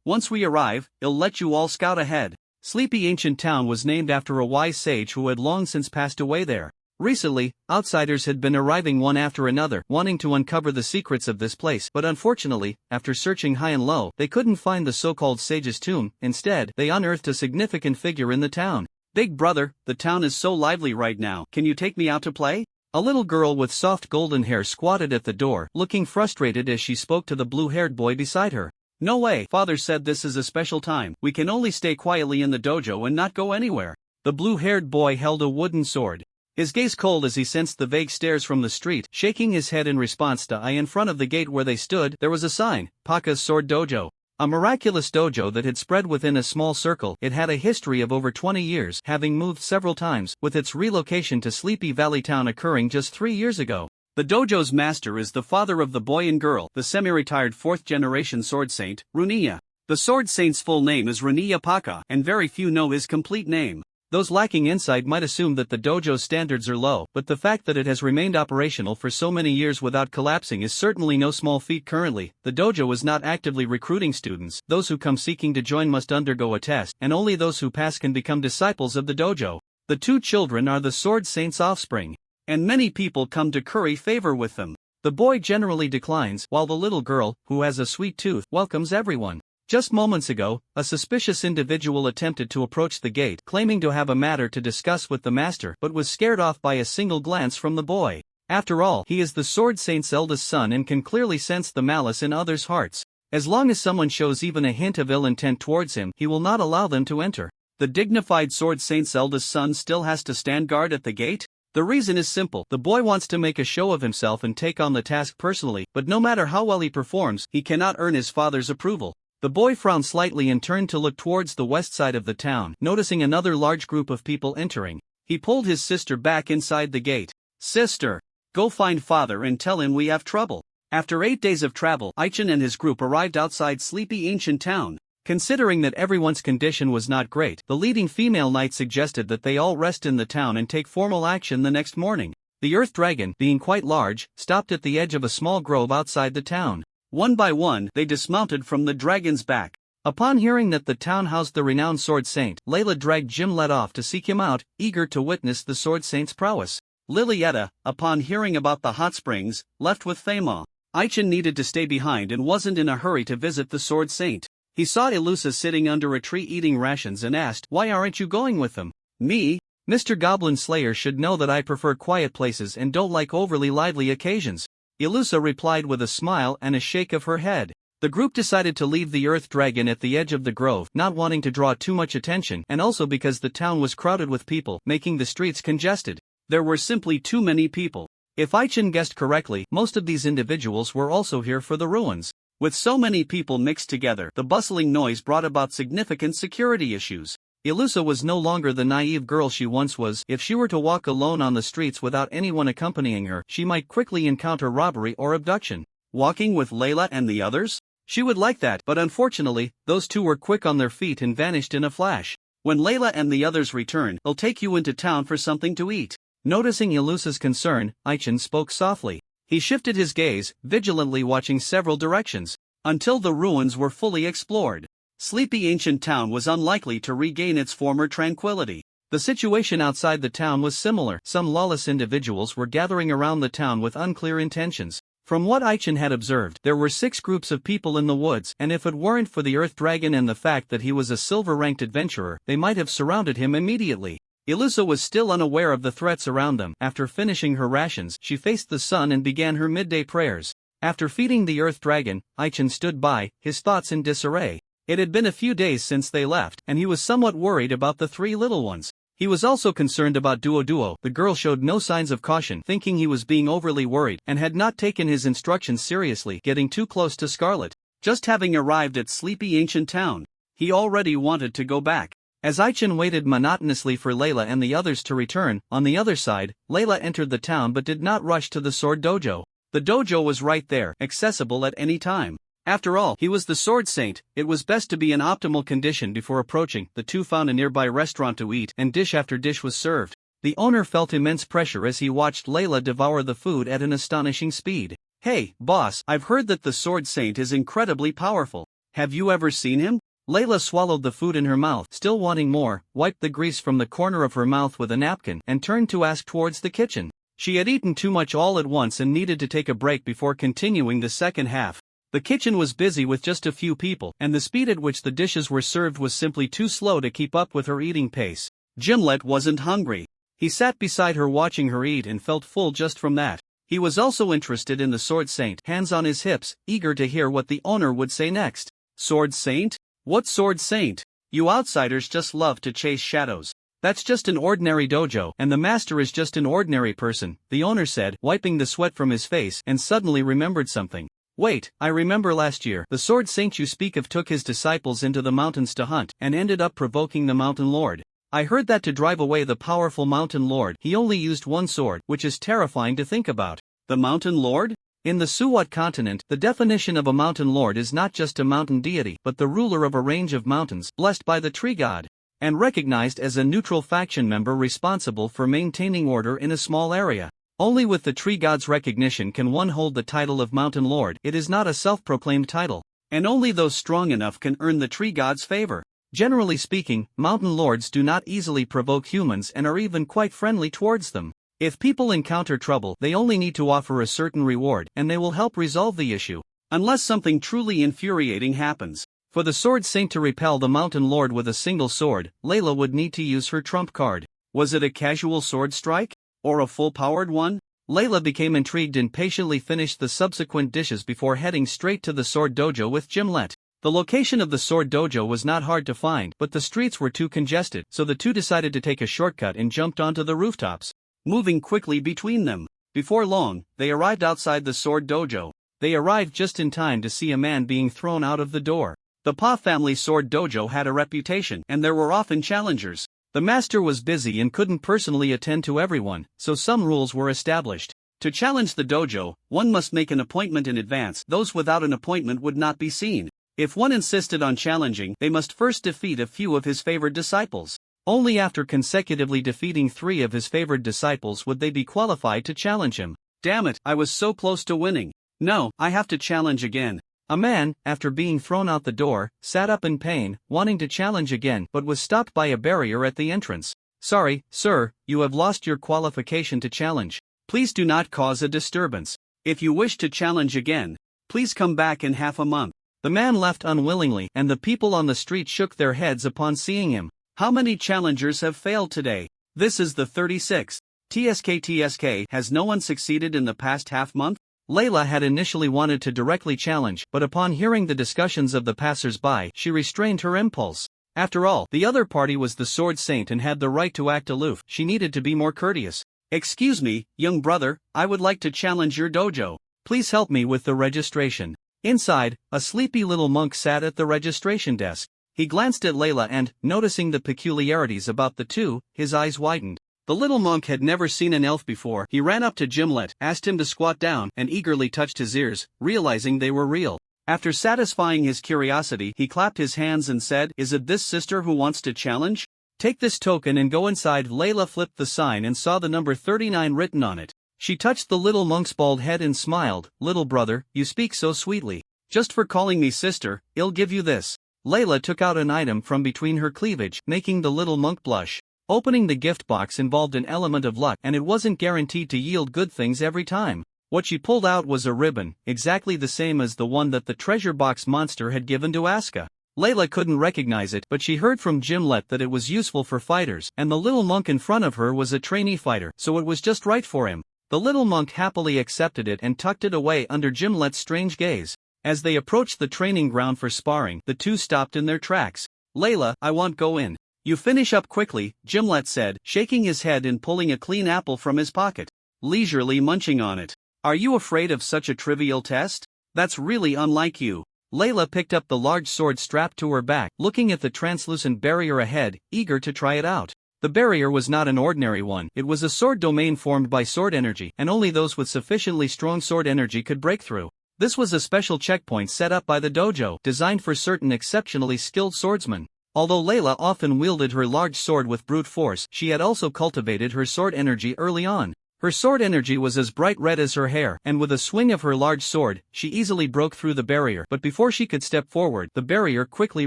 Once we arrive, I'll let you all scout ahead. Sleepy Ancient Town was named after a wise sage who had long since passed away there. Recently, outsiders had been arriving one after another, wanting to uncover the secrets of this place, but unfortunately, after searching high and low, they couldn't find the so-called sage's tomb. Instead, they unearthed a significant figure in the town. Big brother, the town is so lively right now, can you take me out to play? A little girl with soft golden hair squatted at the door, looking frustrated as she spoke to the blue-haired boy beside her. No way, father said this is a special time, we can only stay quietly in the dojo and not go anywhere. The blue-haired boy held a wooden sword. His gaze cold as he sensed the vague stares from the street. Shaking his head in response to in front of the gate where they stood, there was a sign, Paka's Sword Dojo. A miraculous dojo that had spread within a small circle. It had a history of over 20 years, having moved several times, with its relocation to Sleepy Valley Town occurring just 3 years ago. The dojo's master is the father of the boy and girl, the semi-retired 4th-generation sword saint, Runiya. The sword saint's full name is Runiya Paka, and very few know his complete name. Those lacking insight might assume that the dojo's standards are low, but the fact that it has remained operational for so many years without collapsing is certainly no small feat currently. The dojo is not actively recruiting students. Those who come seeking to join must undergo a test, and only those who pass can become disciples of the dojo. The two children are the sword saint's offspring, and many people come to curry favor with them. The boy generally declines, while the little girl, who has a sweet tooth, welcomes everyone. Just moments ago, a suspicious individual attempted to approach the gate, claiming to have a matter to discuss with the master, but was scared off by a single glance from the boy. After all, he is the sword saint's eldest son and can clearly sense the malice in others' hearts. As long as someone shows even a hint of ill intent towards him, he will not allow them to enter. The dignified sword saint's eldest son still has to stand guard at the gate? The reason is simple. The boy wants to make a show of himself and take on the task personally, but no matter how well he performs, he cannot earn his father's approval. The boy frowned slightly and turned to look towards the west side of the town, noticing another large group of people entering. He pulled his sister back inside the gate. Sister, go find father and tell him we have trouble. After 8 days of travel, Aichin and his group arrived outside Sleepy Ancient Town. Considering that everyone's condition was not great, the leading female knight suggested that they all rest in the town and take formal action the next morning. The Earth Dragon, being quite large, stopped at the edge of a small grove outside the town. One by one, they dismounted from the dragon's back. Upon hearing that the town housed the renowned sword saint, Layla dragged Jim Led off to seek him out, eager to witness the sword saint's prowess. Lilietta, upon hearing about the hot springs, left with Fama. Aichin needed to stay behind and wasn't in a hurry to visit the sword saint. He saw Ilusa sitting under a tree eating rations and asked, "Why aren't you going with them?" "Me? Mr. Goblin Slayer should know that I prefer quiet places and don't like overly lively occasions." Ilusa replied with a smile and a shake of her head. The group decided to leave the Earth Dragon at the edge of the grove, not wanting to draw too much attention, and also because the town was crowded with people, making the streets congested. There were simply too many people. If Aichin guessed correctly, most of these individuals were also here for the ruins. With so many people mixed together, the bustling noise brought about significant security issues. Ilusa was no longer the naive girl she once was. If she were to walk alone on the streets without anyone accompanying her, she might quickly encounter robbery or abduction. Walking with Layla and the others? She would like that, but unfortunately, those two were quick on their feet and vanished in a flash. When Layla and the others return, they'll take you into town for something to eat. Noticing Ilusa's concern, Aichin spoke softly. He shifted his gaze, vigilantly watching several directions, until the ruins were fully explored. Sleepy Ancient Town was unlikely to regain its former tranquility. The situation outside the town was similar. Some lawless individuals were gathering around the town with unclear intentions. From what Aichin had observed, there were 6 groups of people in the woods, and if it weren't for the Earth Dragon and the fact that he was a silver-ranked adventurer, they might have surrounded him immediately. Ilusa was still unaware of the threats around them. After finishing her rations, she faced the sun and began her midday prayers. After feeding the Earth Dragon, Aichin stood by, his thoughts in disarray. It had been a few days since they left, and he was somewhat worried about the 3 little ones. He was also concerned about Duo. The girl showed no signs of caution, thinking he was being overly worried, and had not taken his instructions seriously, getting too close to Scarlet. Just having arrived at Sleepy Ancient Town, he already wanted to go back. As Aichin waited monotonously for Layla and the others to return, on the other side, Layla entered the town but did not rush to the sword dojo. The dojo was right there, accessible at any time. After all, he was the sword saint. It was best to be in optimal condition before approaching. The two found a nearby restaurant to eat, and dish after dish was served. The owner felt immense pressure as he watched Layla devour the food at an astonishing speed. "Hey, boss, I've heard that the Sword Saint is incredibly powerful. Have you ever seen him?" Layla swallowed the food in her mouth, still wanting more, wiped the grease from the corner of her mouth with a napkin, and turned to ask towards the kitchen. She had eaten too much all at once and needed to take a break before continuing the second half. The kitchen was busy with just a few people, and the speed at which the dishes were served was simply too slow to keep up with her eating pace. Gimlet wasn't hungry. He sat beside her watching her eat and felt full just from that. He was also interested in the Sword Saint, hands on his hips, eager to hear what the owner would say next. "Sword Saint? What Sword Saint? You outsiders just love to chase shadows. That's just an ordinary dojo, and the master is just an ordinary person," the owner said, wiping the sweat from his face, and suddenly remembered something. "Wait, I remember last year, the Sword Saint you speak of took his disciples into the mountains to hunt, and ended up provoking the Mountain Lord. I heard that to drive away the powerful Mountain Lord, he only used one sword, which is terrifying to think about." "The Mountain Lord?" In the Suwat continent, the definition of a Mountain Lord is not just a mountain deity, but the ruler of a range of mountains, blessed by the tree god, and recognized as a neutral faction member responsible for maintaining order in a small area. Only with the tree god's recognition can one hold the title of Mountain Lord. It is not a self-proclaimed title, and only those strong enough can earn the tree god's favor. Generally speaking, Mountain Lords do not easily provoke humans and are even quite friendly towards them. If people encounter trouble, they only need to offer a certain reward, and they will help resolve the issue, unless something truly infuriating happens. For the Sword Saint to repel the Mountain Lord with a single sword, Layla would need to use her trump card. Was it a casual sword strike? Or a full-powered one? Layla became intrigued and patiently finished the subsequent dishes before heading straight to the Sword Dojo with Gimlet. The location of the Sword Dojo was not hard to find, but the streets were too congested, so the two decided to take a shortcut and jumped onto the rooftops, moving quickly between them. Before long, they arrived outside the Sword Dojo. They arrived just in time to see a man being thrown out of the door. The Pa family Sword Dojo had a reputation, and there were often challengers. The master was busy and couldn't personally attend to everyone, so some rules were established. To challenge the dojo, one must make an appointment in advance. Those without an appointment would not be seen. If one insisted on challenging, they must first defeat a few of his favored disciples. Only after consecutively defeating 3 of his favored disciples would they be qualified to challenge him. "Damn it, I was so close to winning. No, I have to challenge again." A man, after being thrown out the door, sat up in pain, wanting to challenge again, but was stopped by a barrier at the entrance. "Sorry, sir, you have lost your qualification to challenge. Please do not cause a disturbance. If you wish to challenge again, please come back in half a month." The man left unwillingly, and the people on the street shook their heads upon seeing him. "How many challengers have failed today? This is the 36th. TSK. Has no one succeeded in the past half month?" Layla had initially wanted to directly challenge, but upon hearing the discussions of the passers-by, she restrained her impulse. After all, the other party was the Sword Saint and had the right to act aloof. She needed to be more courteous. "Excuse me, young brother, I would like to challenge your dojo. Please help me with the registration." Inside, a sleepy little monk sat at the registration desk. He glanced at Layla and, noticing the peculiarities about the two, his eyes widened. The little monk had never seen an elf before. He ran up to Gimlet, asked him to squat down, and eagerly touched his ears, realizing they were real. After satisfying his curiosity, he clapped his hands and said, "Is it this sister who wants to challenge? Take this token and go inside." Layla flipped the sign and saw the number 39 written on it. She touched the little monk's bald head and smiled. "Little brother, you speak so sweetly. Just for calling me sister, I'll give you this." Layla took out an item from between her cleavage, making the little monk blush. Opening the gift box involved an element of luck, and it wasn't guaranteed to yield good things every time. What she pulled out was a ribbon, exactly the same as the one that the treasure box monster had given to Asuka. Layla couldn't recognize it, but she heard from Gimlet that it was useful for fighters, and the little monk in front of her was a trainee fighter, so it was just right for him. The little monk happily accepted it and tucked it away under Gimlet's strange gaze. As they approached the training ground for sparring, the two stopped in their tracks. "Layla, I won't go in. You finish up quickly," Gimlet said, shaking his head and pulling a clean apple from his pocket, leisurely munching on it. "Are you afraid of such a trivial test? That's really unlike you." Layla picked up the large sword strapped to her back, looking at the translucent barrier ahead, eager to try it out. The barrier was not an ordinary one. It was a sword domain formed by sword energy, and only those with sufficiently strong sword energy could break through. This was a special checkpoint set up by the dojo, designed for certain exceptionally skilled swordsmen. Although Layla often wielded her large sword with brute force, she had also cultivated her sword energy early on. Her sword energy was as bright red as her hair, and with a swing of her large sword, she easily broke through the barrier. But before she could step forward, the barrier quickly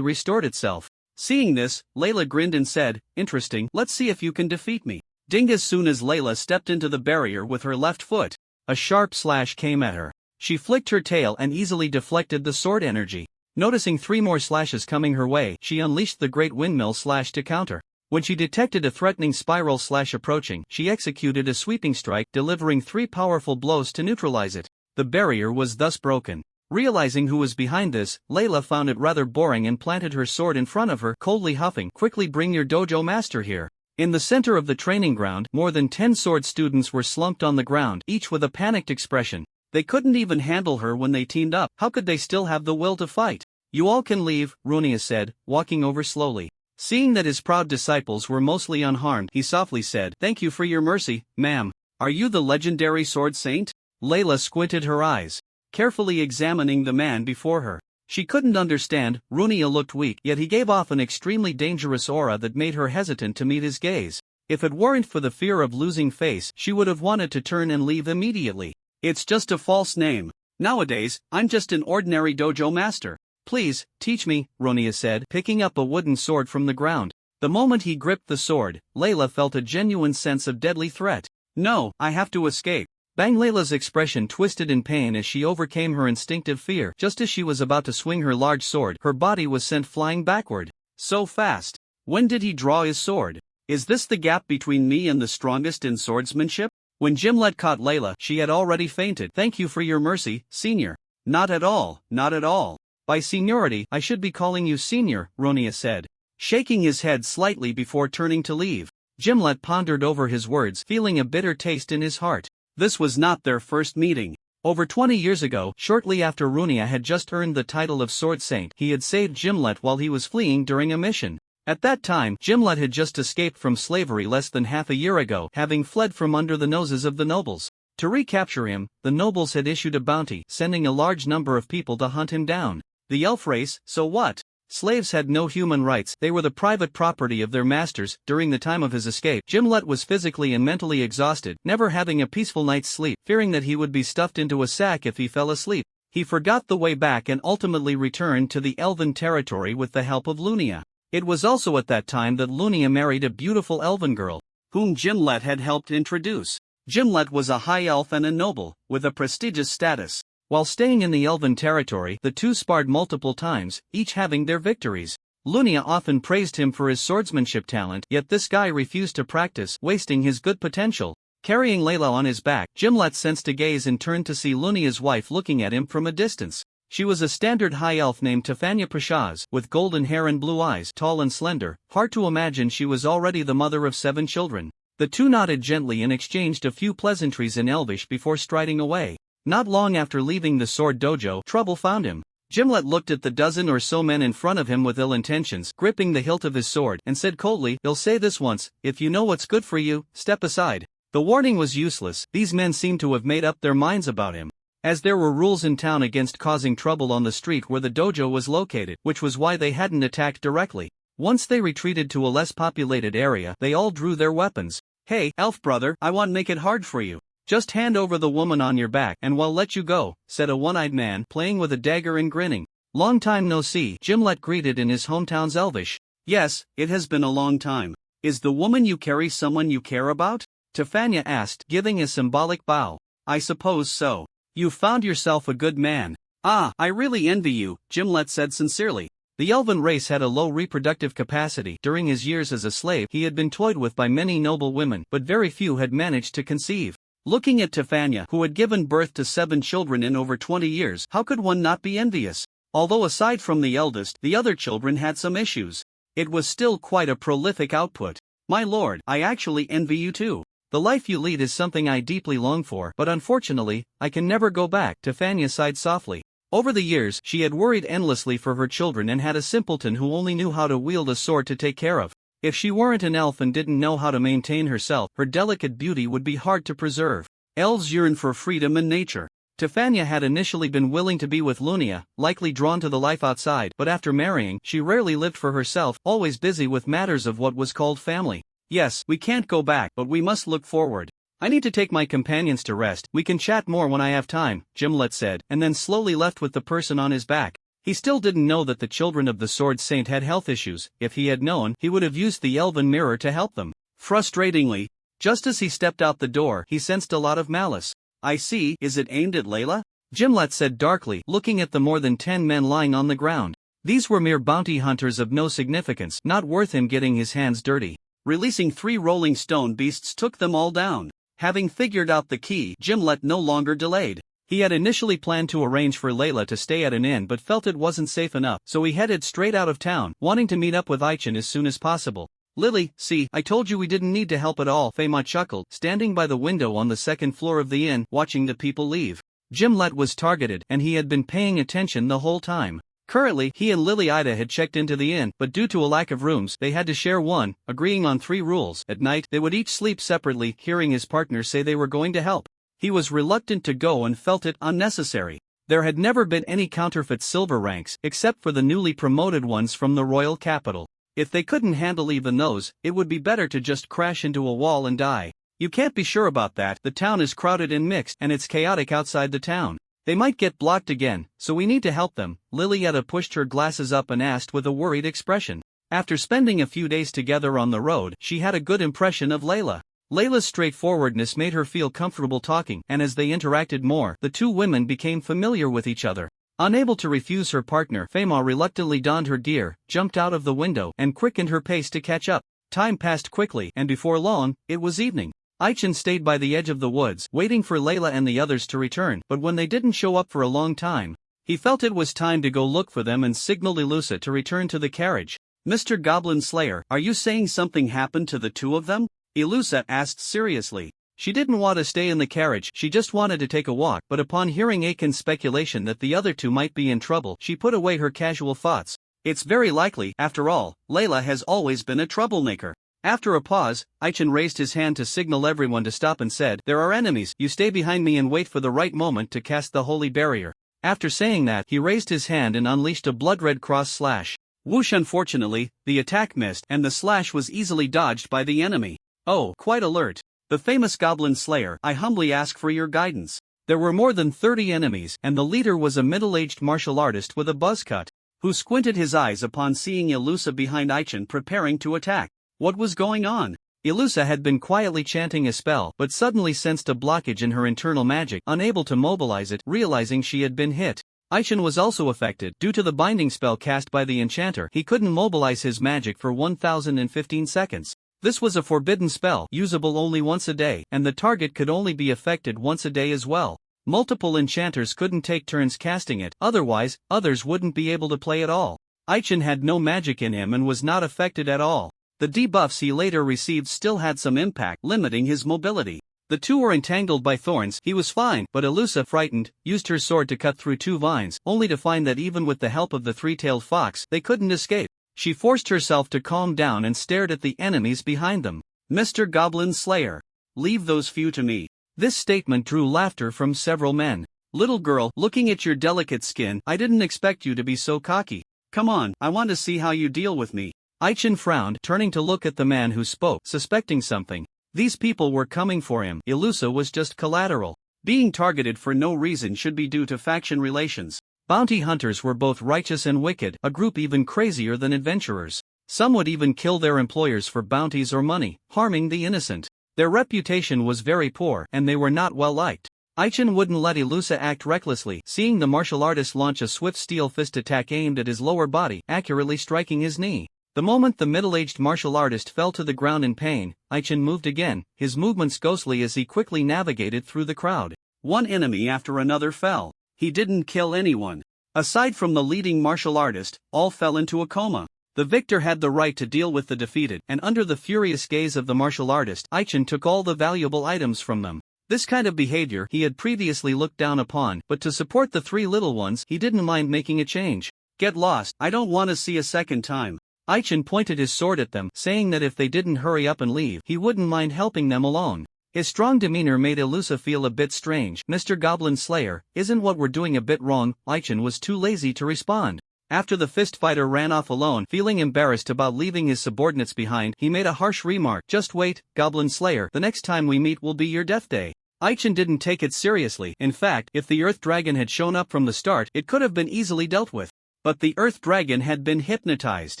restored itself. Seeing this, Layla grinned and said, "Interesting, let's see if you can defeat me." Ding! As soon as Layla stepped into the barrier with her left foot, a sharp slash came at her. She flicked her tail and easily deflected the sword energy. Noticing 3 more slashes coming her way, she unleashed the great windmill slash to counter. When she detected a threatening spiral slash approaching, she executed a sweeping strike, delivering 3 powerful blows to neutralize it. The barrier was thus broken. Realizing who was behind this, Layla found it rather boring and planted her sword in front of her, coldly huffing, "Quickly bring your dojo master here." In the center of the training ground, more than 10 sword students were slumped on the ground, each with a panicked expression. They couldn't even handle her when they teamed up. How could they still have the will to fight? "You all can leave," Runia said, walking over slowly. Seeing that his proud disciples were mostly unharmed, he softly said, "Thank you for your mercy, ma'am. Are you the legendary sword saint?" Layla squinted her eyes, carefully examining the man before her. She couldn't understand. Runia looked weak, yet he gave off an extremely dangerous aura that made her hesitant to meet his gaze. If it weren't for the fear of losing face, she would have wanted to turn and leave immediately. "It's just a false name. Nowadays, I'm just an ordinary dojo master. Please, teach me," Runia said, picking up a wooden sword from the ground. The moment he gripped the sword, Layla felt a genuine sense of deadly threat. "No, I have to escape." Bang! Layla's expression twisted in pain as she overcame her instinctive fear. Just as she was about to swing her large sword, her body was sent flying backward. So fast. When did he draw his sword? Is this the gap between me and the strongest in swordsmanship? When Gimlet caught Layla, she had already fainted. "Thank you for your mercy, senior." "Not at all, not at all. By seniority, I should be calling you senior," Runia said, shaking his head slightly before turning to leave. Gimlet pondered over his words, feeling a bitter taste in his heart. This was not their first meeting. Over 20 years ago, shortly after Runia had just earned the title of Sword Saint, he had saved Gimlet while he was fleeing during a mission. At that time, Gimlet had just escaped from slavery less than half a year ago, having fled from under the noses of the nobles. To recapture him, the nobles had issued a bounty, sending a large number of people to hunt him down. The elf race, so what? Slaves had no human rights, they were the private property of their masters. During the time of his escape, Gimlet was physically and mentally exhausted, never having a peaceful night's sleep, fearing that he would be stuffed into a sack if he fell asleep. He forgot the way back and ultimately returned to the elven territory with the help of Lunia. It was also at that time that Lunia married a beautiful elven girl, whom Gimlet had helped introduce. Gimlet was a high elf and a noble, with a prestigious status. While staying in the elven territory, the two sparred multiple times, each having their victories. Lunia often praised him for his swordsmanship talent, yet this guy refused to practice, wasting his good potential. Carrying Layla on his back, Gimlet sensed a gaze and turned to see Lunia's wife looking at him from a distance. She was a standard high elf named Tefania Prashaz, with golden hair and blue eyes, tall and slender. Hard to imagine she was already the mother of 7 children. The two nodded gently and exchanged a few pleasantries in Elvish before striding away. Not long after leaving the sword dojo, trouble found him. Gimlet looked at the dozen or so men in front of him with ill intentions, gripping the hilt of his sword, and said coldly, "I'll say this once, if you know what's good for you, step aside." The warning was useless. These men seemed to have made up their minds about him. As there were rules in town against causing trouble on the street where the dojo was located, which was why they hadn't attacked directly. Once they retreated to a less populated area, they all drew their weapons. "Hey, elf brother, I won't make it hard for you. Just hand over the woman on your back and we'll let you go," said a one-eyed man, playing with a dagger and grinning. "Long time no see," Gimlet greeted in his hometown's Elvish. "Yes, it has been a long time. Is the woman you carry someone you care about?" Tefania asked, giving a symbolic bow. "I suppose so. You found yourself a good man." "Ah, I really envy you," Gimlet said sincerely. The elven race had a low reproductive capacity. During his years as a slave, he had been toyed with by many noble women, but very few had managed to conceive. Looking at Tefania, who had given birth to 7 children in over 20 years, how could one not be envious? Although aside from the eldest, the other children had some issues. It was still quite a prolific output. "My lord, I actually envy you too. The life you lead is something I deeply long for, but unfortunately, I can never go back," Tefania sighed softly. Over the years, she had worried endlessly for her children and had a simpleton who only knew how to wield a sword to take care of. If she weren't an elf and didn't know how to maintain herself, her delicate beauty would be hard to preserve. Elves yearn for freedom and nature. Tefania had initially been willing to be with Lunia, likely drawn to the life outside, but after marrying, she rarely lived for herself, always busy with matters of what was called family. Yes, we can't go back, but we must look forward. I need to take my companions to rest. We can chat more when I have time, Gimlet said, and then slowly left with the person on his back. He still didn't know that the children of the Sword Saint had health issues. If he had known, he would have used the elven mirror to help them. Frustratingly, just as he stepped out the door, he sensed a lot of malice. I see, is it aimed at Layla? Gimlet said darkly, looking at the more than 10 men lying on the ground. These were mere bounty hunters of no significance, not worth him getting his hands dirty. Releasing 3 rolling stone beasts took them all down. Having figured out the key, Gimlet no longer delayed. He had initially planned to arrange for Layla to stay at an inn but felt it wasn't safe enough, so he headed straight out of town, wanting to meet up with Aichin as soon as possible. Lily, see, I told you we didn't need to help at all, Fema chuckled, standing by the window on the second floor of the inn, watching the people leave. Gimlet was targeted, and he had been paying attention the whole time. Currently, he and Lily Ida had checked into the inn, but due to a lack of rooms, they had to share one, agreeing on 3 rules. At night, they would each sleep separately, hearing his partner say they were going to help. He was reluctant to go and felt it unnecessary. There had never been any counterfeit silver ranks, except for the newly promoted ones from the royal capital. If they couldn't handle even those, it would be better to just crash into a wall and die. You can't be sure about that. The town is crowded and mixed, and it's chaotic outside the town. They might get blocked again, so we need to help them. Lilietta pushed her glasses up and asked with a worried expression. After spending a few days together on the road, she had a good impression of Layla. Layla's straightforwardness made her feel comfortable talking, and as they interacted more, the 2 women became familiar with each other. Unable to refuse her partner, Fema reluctantly donned her gear, jumped out of the window, and quickened her pace to catch up. Time passed quickly, and before long, it was evening. Aichin stayed by the edge of the woods, waiting for Layla and the others to return, but when they didn't show up for a long time, he felt it was time to go look for them and signaled Elusa to return to the carriage. Mr. Goblin Slayer, are you saying something happened to the 2 of them? Elusa asked seriously. She didn't want to stay in the carriage, she just wanted to take a walk, but upon hearing Aiken's speculation that the other 2 might be in trouble, she put away her casual thoughts. It's very likely, after all, Layla has always been a troublemaker. After a pause, Aichin raised his hand to signal everyone to stop and said, "There are enemies, you stay behind me and wait for the right moment to cast the holy barrier." After saying that, he raised his hand and unleashed a blood-red cross slash. Whoosh! Unfortunately, the attack missed, and the slash was easily dodged by the enemy. Oh, quite alert. The famous Goblin Slayer, I humbly ask for your guidance. There were more than 30 enemies, and the leader was a middle-aged martial artist with a buzz cut, who squinted his eyes upon seeing Elusa behind Aichin preparing to attack. What was going on? Elusa had been quietly chanting a spell, but suddenly sensed a blockage in her internal magic, unable to mobilize it, realizing she had been hit. Aichin was also affected. Due to the binding spell cast by the enchanter, he couldn't mobilize his magic for 1015 seconds. This was a forbidden spell, usable only once a day, and the target could only be affected once a day as well. Multiple enchanters couldn't take turns casting it, otherwise, others wouldn't be able to play at all. Aichin had no magic in him and was not affected at all. The debuffs he later received still had some impact, limiting his mobility. The 2 were entangled by thorns. He was fine, but Elusa, frightened, used her sword to cut through 2 vines, only to find that even with the help of the 3-tailed fox, they couldn't escape. She forced herself to calm down and stared at the enemies behind them. Mr. Goblin Slayer, leave those few to me. This statement drew laughter from several men. Little girl, looking at your delicate skin, I didn't expect you to be so cocky. Come on, I want to see how you deal with me. Aichin frowned, turning to look at the man who spoke, suspecting something. These people were coming for him. Elusa was just collateral. Being targeted for no reason should be due to faction relations. Bounty hunters were both righteous and wicked, a group even crazier than adventurers. Some would even kill their employers for bounties or money, harming the innocent. Their reputation was very poor, and they were not well liked. Aichin wouldn't let Elusa act recklessly, seeing the martial artist launch a swift steel fist attack aimed at his lower body, accurately striking his knee. The moment the middle-aged martial artist fell to the ground in pain, Aichin moved again, his movements ghostly as he quickly navigated through the crowd. One enemy after another fell. He didn't kill anyone. Aside from the leading martial artist, all fell into a coma. The victor had the right to deal with the defeated, and under the furious gaze of the martial artist, Aichin took all the valuable items from them. This kind of behavior he had previously looked down upon, but to support the 3 little ones, he didn't mind making a change. Get lost, I don't want to see a second time. Aichin pointed his sword at them, saying that if they didn't hurry up and leave, he wouldn't mind helping them alone. His strong demeanor made Elusa feel a bit strange. "Mr. Goblin Slayer, isn't what we're doing a bit wrong?" Aichen was too lazy to respond. After the fist fighter ran off alone, feeling embarrassed about leaving his subordinates behind, he made a harsh remark. "Just wait, Goblin Slayer, the next time we meet will be your death day." Aichen didn't take it seriously. In fact, if the Earth Dragon had shown up from the start, it could have been easily dealt with. But the Earth Dragon had been hypnotized.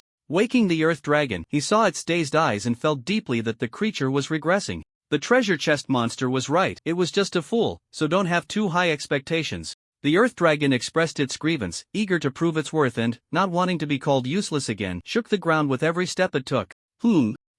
Waking the Earth Dragon, he saw its dazed eyes and felt deeply that the creature was regressing. The treasure chest monster was right, it was just a fool, so don't have too high expectations. The Earth Dragon expressed its grievance, eager to prove its worth and, not wanting to be called useless again, shook the ground with every step it took.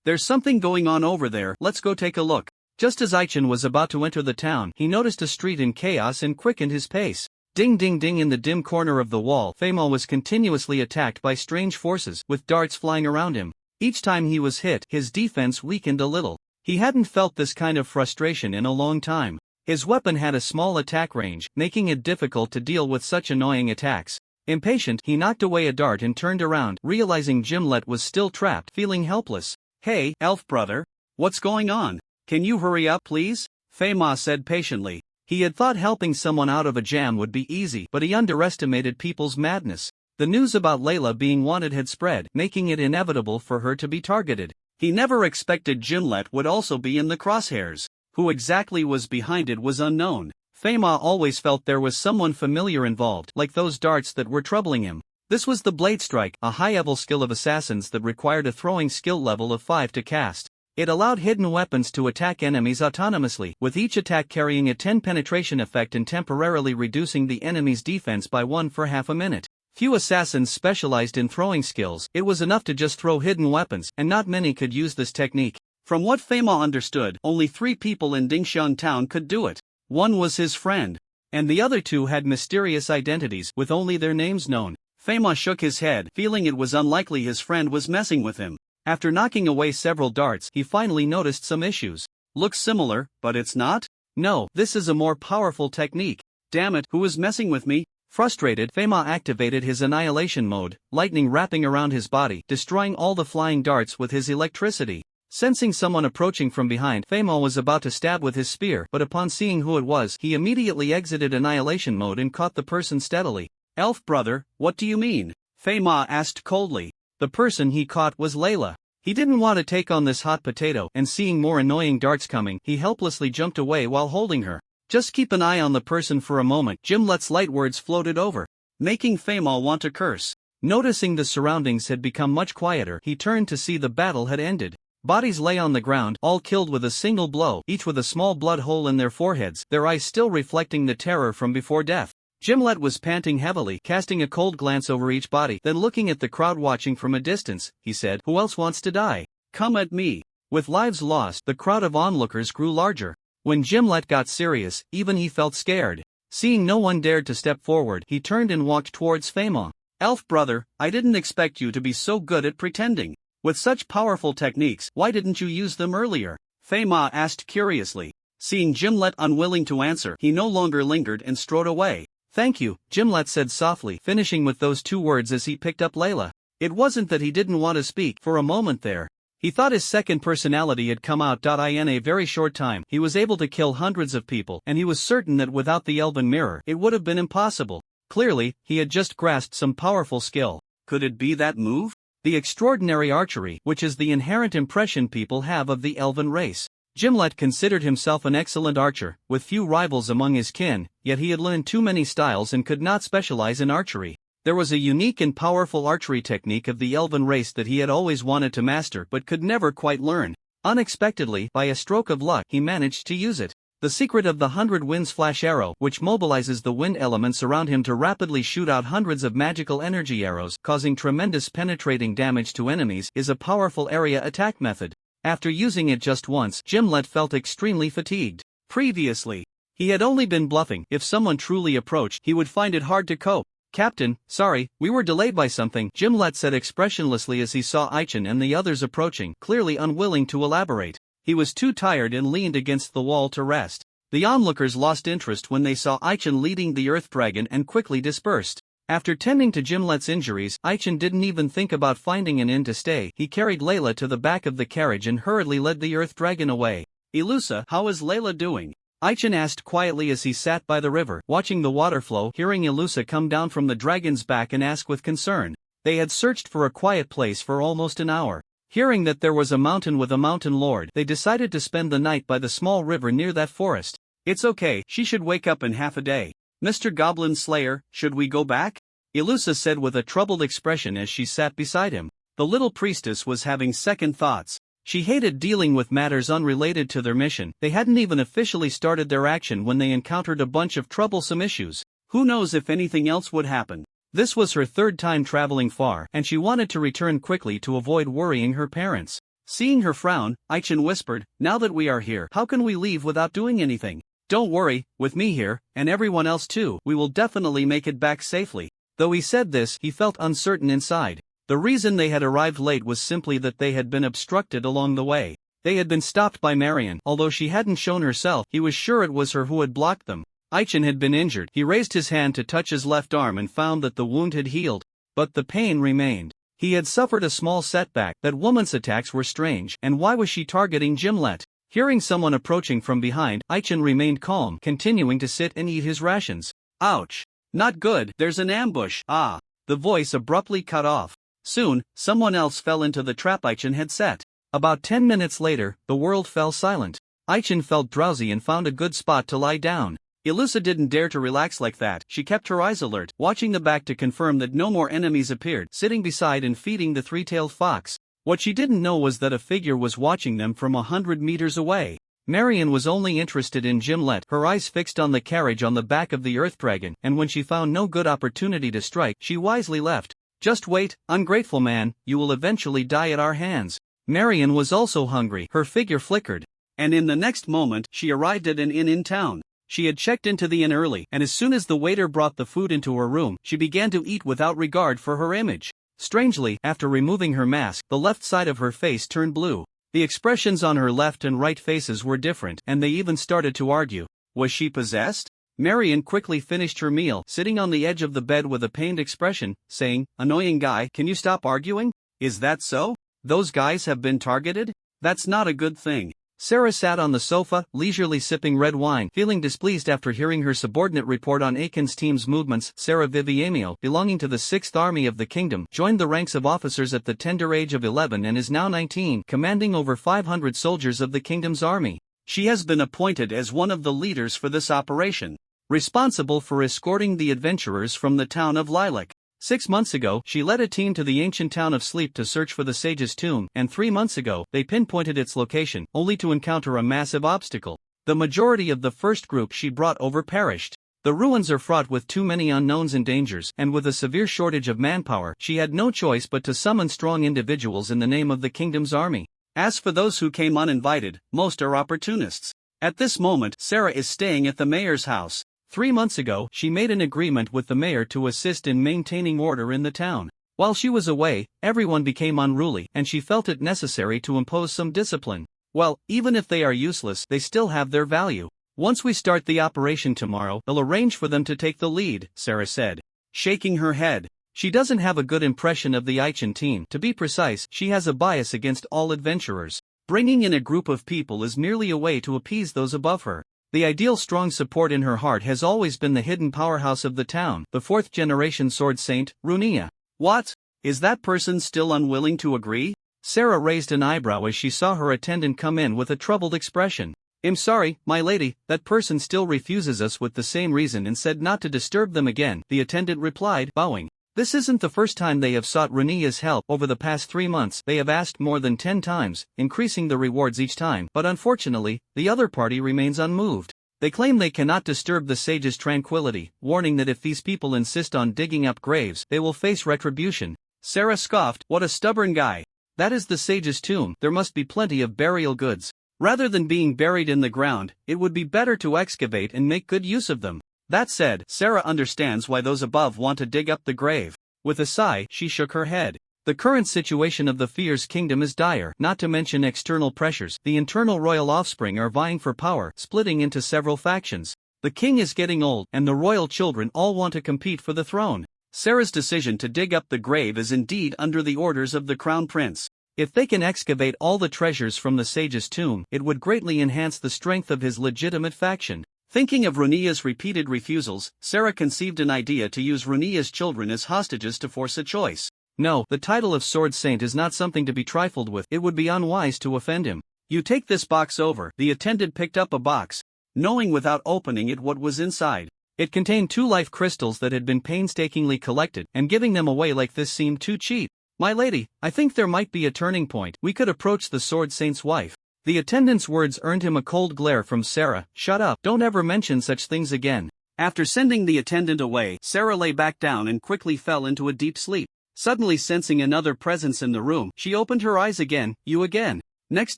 There's something going on over there, let's go take a look." Just as Aichen was about to enter the town, he noticed a street in chaos and quickened his pace. Ding ding ding. In the dim corner of the wall, Famo was continuously attacked by strange forces, with darts flying around him. Each time he was hit, his defense weakened a little. He hadn't felt this kind of frustration in a long time. His weapon had a small attack range, making it difficult to deal with such annoying attacks. Impatient, he knocked away a dart and turned around, realizing Gimlet was still trapped, feeling helpless. "Hey, elf brother. What's going on? Can you hurry up please?" Famo said patiently. He had thought helping someone out of a jam would be easy, but he underestimated people's madness. The news about Layla being wanted had spread, making it inevitable for her to be targeted. He never expected Gimlet would also be in the crosshairs. Who exactly was behind it was unknown. Famo always felt there was someone familiar involved, like those darts that were troubling him. This was the Blade Strike, a high-level skill of assassins that required a throwing skill level of 5 to cast. It allowed hidden weapons to attack enemies autonomously, with each attack carrying a 10 penetration effect and temporarily reducing the enemy's defense by 1 for half a minute. Few assassins specialized in throwing skills. It was enough to just throw hidden weapons, and not many could use this technique. From what Famo understood, only 3 people in Dingxiang Town could do it. One was his friend, and the other 2 had mysterious identities, with only their names known. Famo shook his head, feeling it was unlikely his friend was messing with him. After knocking away several darts, he finally noticed some issues. "Looks similar, but it's not? No, this is a more powerful technique. Damn it, who is messing with me?" Frustrated, Famo activated his annihilation mode, lightning wrapping around his body, destroying all the flying darts with his electricity. Sensing someone approaching from behind, Famo was about to stab with his spear, but upon seeing who it was, he immediately exited annihilation mode and caught the person steadily. "Elf brother, what do you mean?" Famo asked coldly. The person he caught was Layla. He didn't want to take on this hot potato, and seeing more annoying darts coming, he helplessly jumped away while holding her. "Just keep an eye on the person for a moment." Gimlet's light words floated over, making Famo want to curse. Noticing the surroundings had become much quieter, he turned to see the battle had ended. Bodies lay on the ground, all killed with a single blow, each with a small blood hole in their foreheads, their eyes still reflecting the terror from before death. Gimlet was panting heavily, casting a cold glance over each body, then looking at the crowd watching from a distance, he said, "Who else wants to die? Come at me." With lives lost, the crowd of onlookers grew larger. When Gimlet got serious, even he felt scared. Seeing no one dared to step forward, he turned and walked towards Famo. "Elf brother, I didn't expect you to be so good at pretending. With such powerful techniques, why didn't you use them earlier?" Famo asked curiously. Seeing Gimlet unwilling to answer, he no longer lingered and strode away. "Thank you," Gimlet said softly, finishing with those 2 words as he picked up Layla. It wasn't that he didn't want to speak. For a moment there, he thought his second personality had come out. In a very short time, he was able to kill hundreds of people, and he was certain that without the Elven Mirror, it would have been impossible. Clearly, he had just grasped some powerful skill. Could it be that move? The extraordinary archery, which is the inherent impression people have of the Elven race. Gimlet considered himself an excellent archer, with few rivals among his kin, yet he had learned too many styles and could not specialize in archery. There was a unique and powerful archery technique of the Elven race that he had always wanted to master but could never quite learn. Unexpectedly, by a stroke of luck, he managed to use it. The secret of the 100 Winds flash arrow, which mobilizes the wind elements around him to rapidly shoot out hundreds of magical energy arrows, causing tremendous penetrating damage to enemies, is a powerful area attack method. After using it just once, Gimlet felt extremely fatigued. Previously, he had only been bluffing. If someone truly approached, he would find it hard to cope. "Captain, sorry, we were delayed by something," Gimlet said expressionlessly as he saw Aichen and the others approaching, clearly unwilling to elaborate. He was too tired and leaned against the wall to rest. The onlookers lost interest when they saw Aichen leading the Earth Dragon and quickly dispersed. After tending to Gimlet's injuries, Aichen didn't even think about finding an inn to stay. He carried Layla to the back of the carriage and hurriedly led the Earth Dragon away. Ilusa, how is Layla doing? Aichin asked quietly as he sat by the river, watching the water flow, hearing Ilusa come down from the dragon's back and ask with concern. They had searched for a quiet place for almost an hour. Hearing that there was a mountain with a mountain lord, they decided to spend the night by the small river near that forest. It's okay, she should wake up in half a day. Mr. Goblin Slayer, should we go back? Ilusa said with a troubled expression as she sat beside him. The little priestess was having second thoughts. She hated dealing with matters unrelated to their mission. They hadn't even officially started their action when they encountered a bunch of troublesome issues. Who knows if anything else would happen? This was her third time traveling far, and she wanted to return quickly to avoid worrying her parents. Seeing her frown, Aichin whispered, "Now that we are here, how can we leave without doing anything? Don't worry, with me here, and everyone else too, we will definitely make it back safely." Though he said this, he felt uncertain inside. The reason they had arrived late was simply that they had been obstructed along the way. They had been stopped by Marion. Although she hadn't shown herself, he was sure it was her who had blocked them. Aichin had been injured. He raised his hand to touch his left arm and found that the wound had healed. But the pain remained. He had suffered a small setback. That woman's attacks were strange, and why was she targeting Gimlet? Hearing someone approaching from behind, Aichin remained calm, continuing to sit and eat his rations. Ouch! Not good, there's an ambush. Ah! The voice abruptly cut off. Soon, someone else fell into the trap Aichin had set. About 10 minutes later, the world fell silent. Aichin felt drowsy and found a good spot to lie down. Ilusa didn't dare to relax like that. She kept her eyes alert, watching the back to confirm that no more enemies appeared, sitting beside and feeding the three-tailed fox. What she didn't know was that a figure was watching them from 100 meters away. Marion was only interested in Gimlet, her eyes fixed on the carriage on the back of the Earth Dragon, and when she found no good opportunity to strike, she wisely left. Just wait, ungrateful man, you will eventually die at our hands. Marion was also hungry. Her figure flickered. And in the next moment, she arrived at an inn in town. She had checked into the inn early, and as soon as the waiter brought the food into her room, she began to eat without regard for her image. Strangely, after removing her mask, the left side of her face turned blue. The expressions on her left and right faces were different, and they even started to argue. Was she possessed? Marion quickly finished her meal, sitting on the edge of the bed with a pained expression, saying, "Annoying guy, can you stop arguing? Is that so? Those guys have been targeted? That's not a good thing." Sarah sat on the sofa, leisurely sipping red wine, feeling displeased after hearing her subordinate report on Aiken's team's movements. Sarah Viviamio, belonging to the 6th Army of the Kingdom, joined the ranks of officers at the tender age of 11 and is now 19, commanding over 500 soldiers of the Kingdom's army. She has been appointed as one of the leaders for this operation, responsible for escorting the adventurers from the town of Lilac. 6 months ago, she led a team to the ancient town of Sleep to search for the sage's tomb, and 3 months ago, they pinpointed its location, only to encounter a massive obstacle. The majority of the first group she brought over perished. The ruins are fraught with too many unknowns and dangers, and with a severe shortage of manpower, she had no choice but to summon strong individuals in the name of the Kingdom's army. As for those who came uninvited, most are opportunists. At this moment, Sarah is staying at the mayor's house. 3 months ago, she made an agreement with the mayor to assist in maintaining order in the town. While she was away, everyone became unruly, and she felt it necessary to impose some discipline. Well, even if they are useless, they still have their value. Once we start the operation tomorrow, I'll arrange for them to take the lead, Sarah said, shaking her head. She doesn't have a good impression of the Aichin team. To be precise, she has a bias against all adventurers. Bringing in a group of people is merely a way to appease those above her. The ideal strong support in her heart has always been the hidden powerhouse of the town, the 4th-generation sword saint, Runia. What? Is that person still unwilling to agree? Sarah raised an eyebrow as she saw her attendant come in with a troubled expression. "I'm sorry, my lady, that person still refuses us with the same reason and said not to disturb them again," the attendant replied, bowing. "This isn't the first time they have sought Runia's help. Over the past 3 months, they have asked more than 10 times, increasing the rewards each time, but unfortunately, the other party remains unmoved. They claim they cannot disturb the sage's tranquility, warning that if these people insist on digging up graves, they will face retribution." Sarah scoffed, "What a stubborn guy. That is the sage's tomb, there must be plenty of burial goods. Rather than being buried in the ground, it would be better to excavate and make good use of them." That said, Sarah understands why those above want to dig up the grave. With a sigh, she shook her head. The current situation of the Fierce Kingdom is dire, not to mention external pressures. The internal royal offspring are vying for power, splitting into several factions. The king is getting old, and the royal children all want to compete for the throne. Sarah's decision to dig up the grave is indeed under the orders of the crown prince. If they can excavate all the treasures from the sage's tomb, it would greatly enhance the strength of his legitimate faction. Thinking of Runia's repeated refusals, Sarah conceived an idea to use Runia's children as hostages to force a choice. No, the title of Sword Saint is not something to be trifled with. It would be unwise to offend him. You take this box over. The attendant picked up a box, knowing without opening it what was inside. It contained 2 life crystals that had been painstakingly collected, and giving them away like this seemed too cheap. My lady, I think there might be a turning point. We could approach the Sword Saint's wife. The attendant's words earned him a cold glare from Sarah. Shut up, don't ever mention such things again. After sending the attendant away, Sarah lay back down and quickly fell into a deep sleep. Suddenly sensing another presence in the room, she opened her eyes again. You again. Next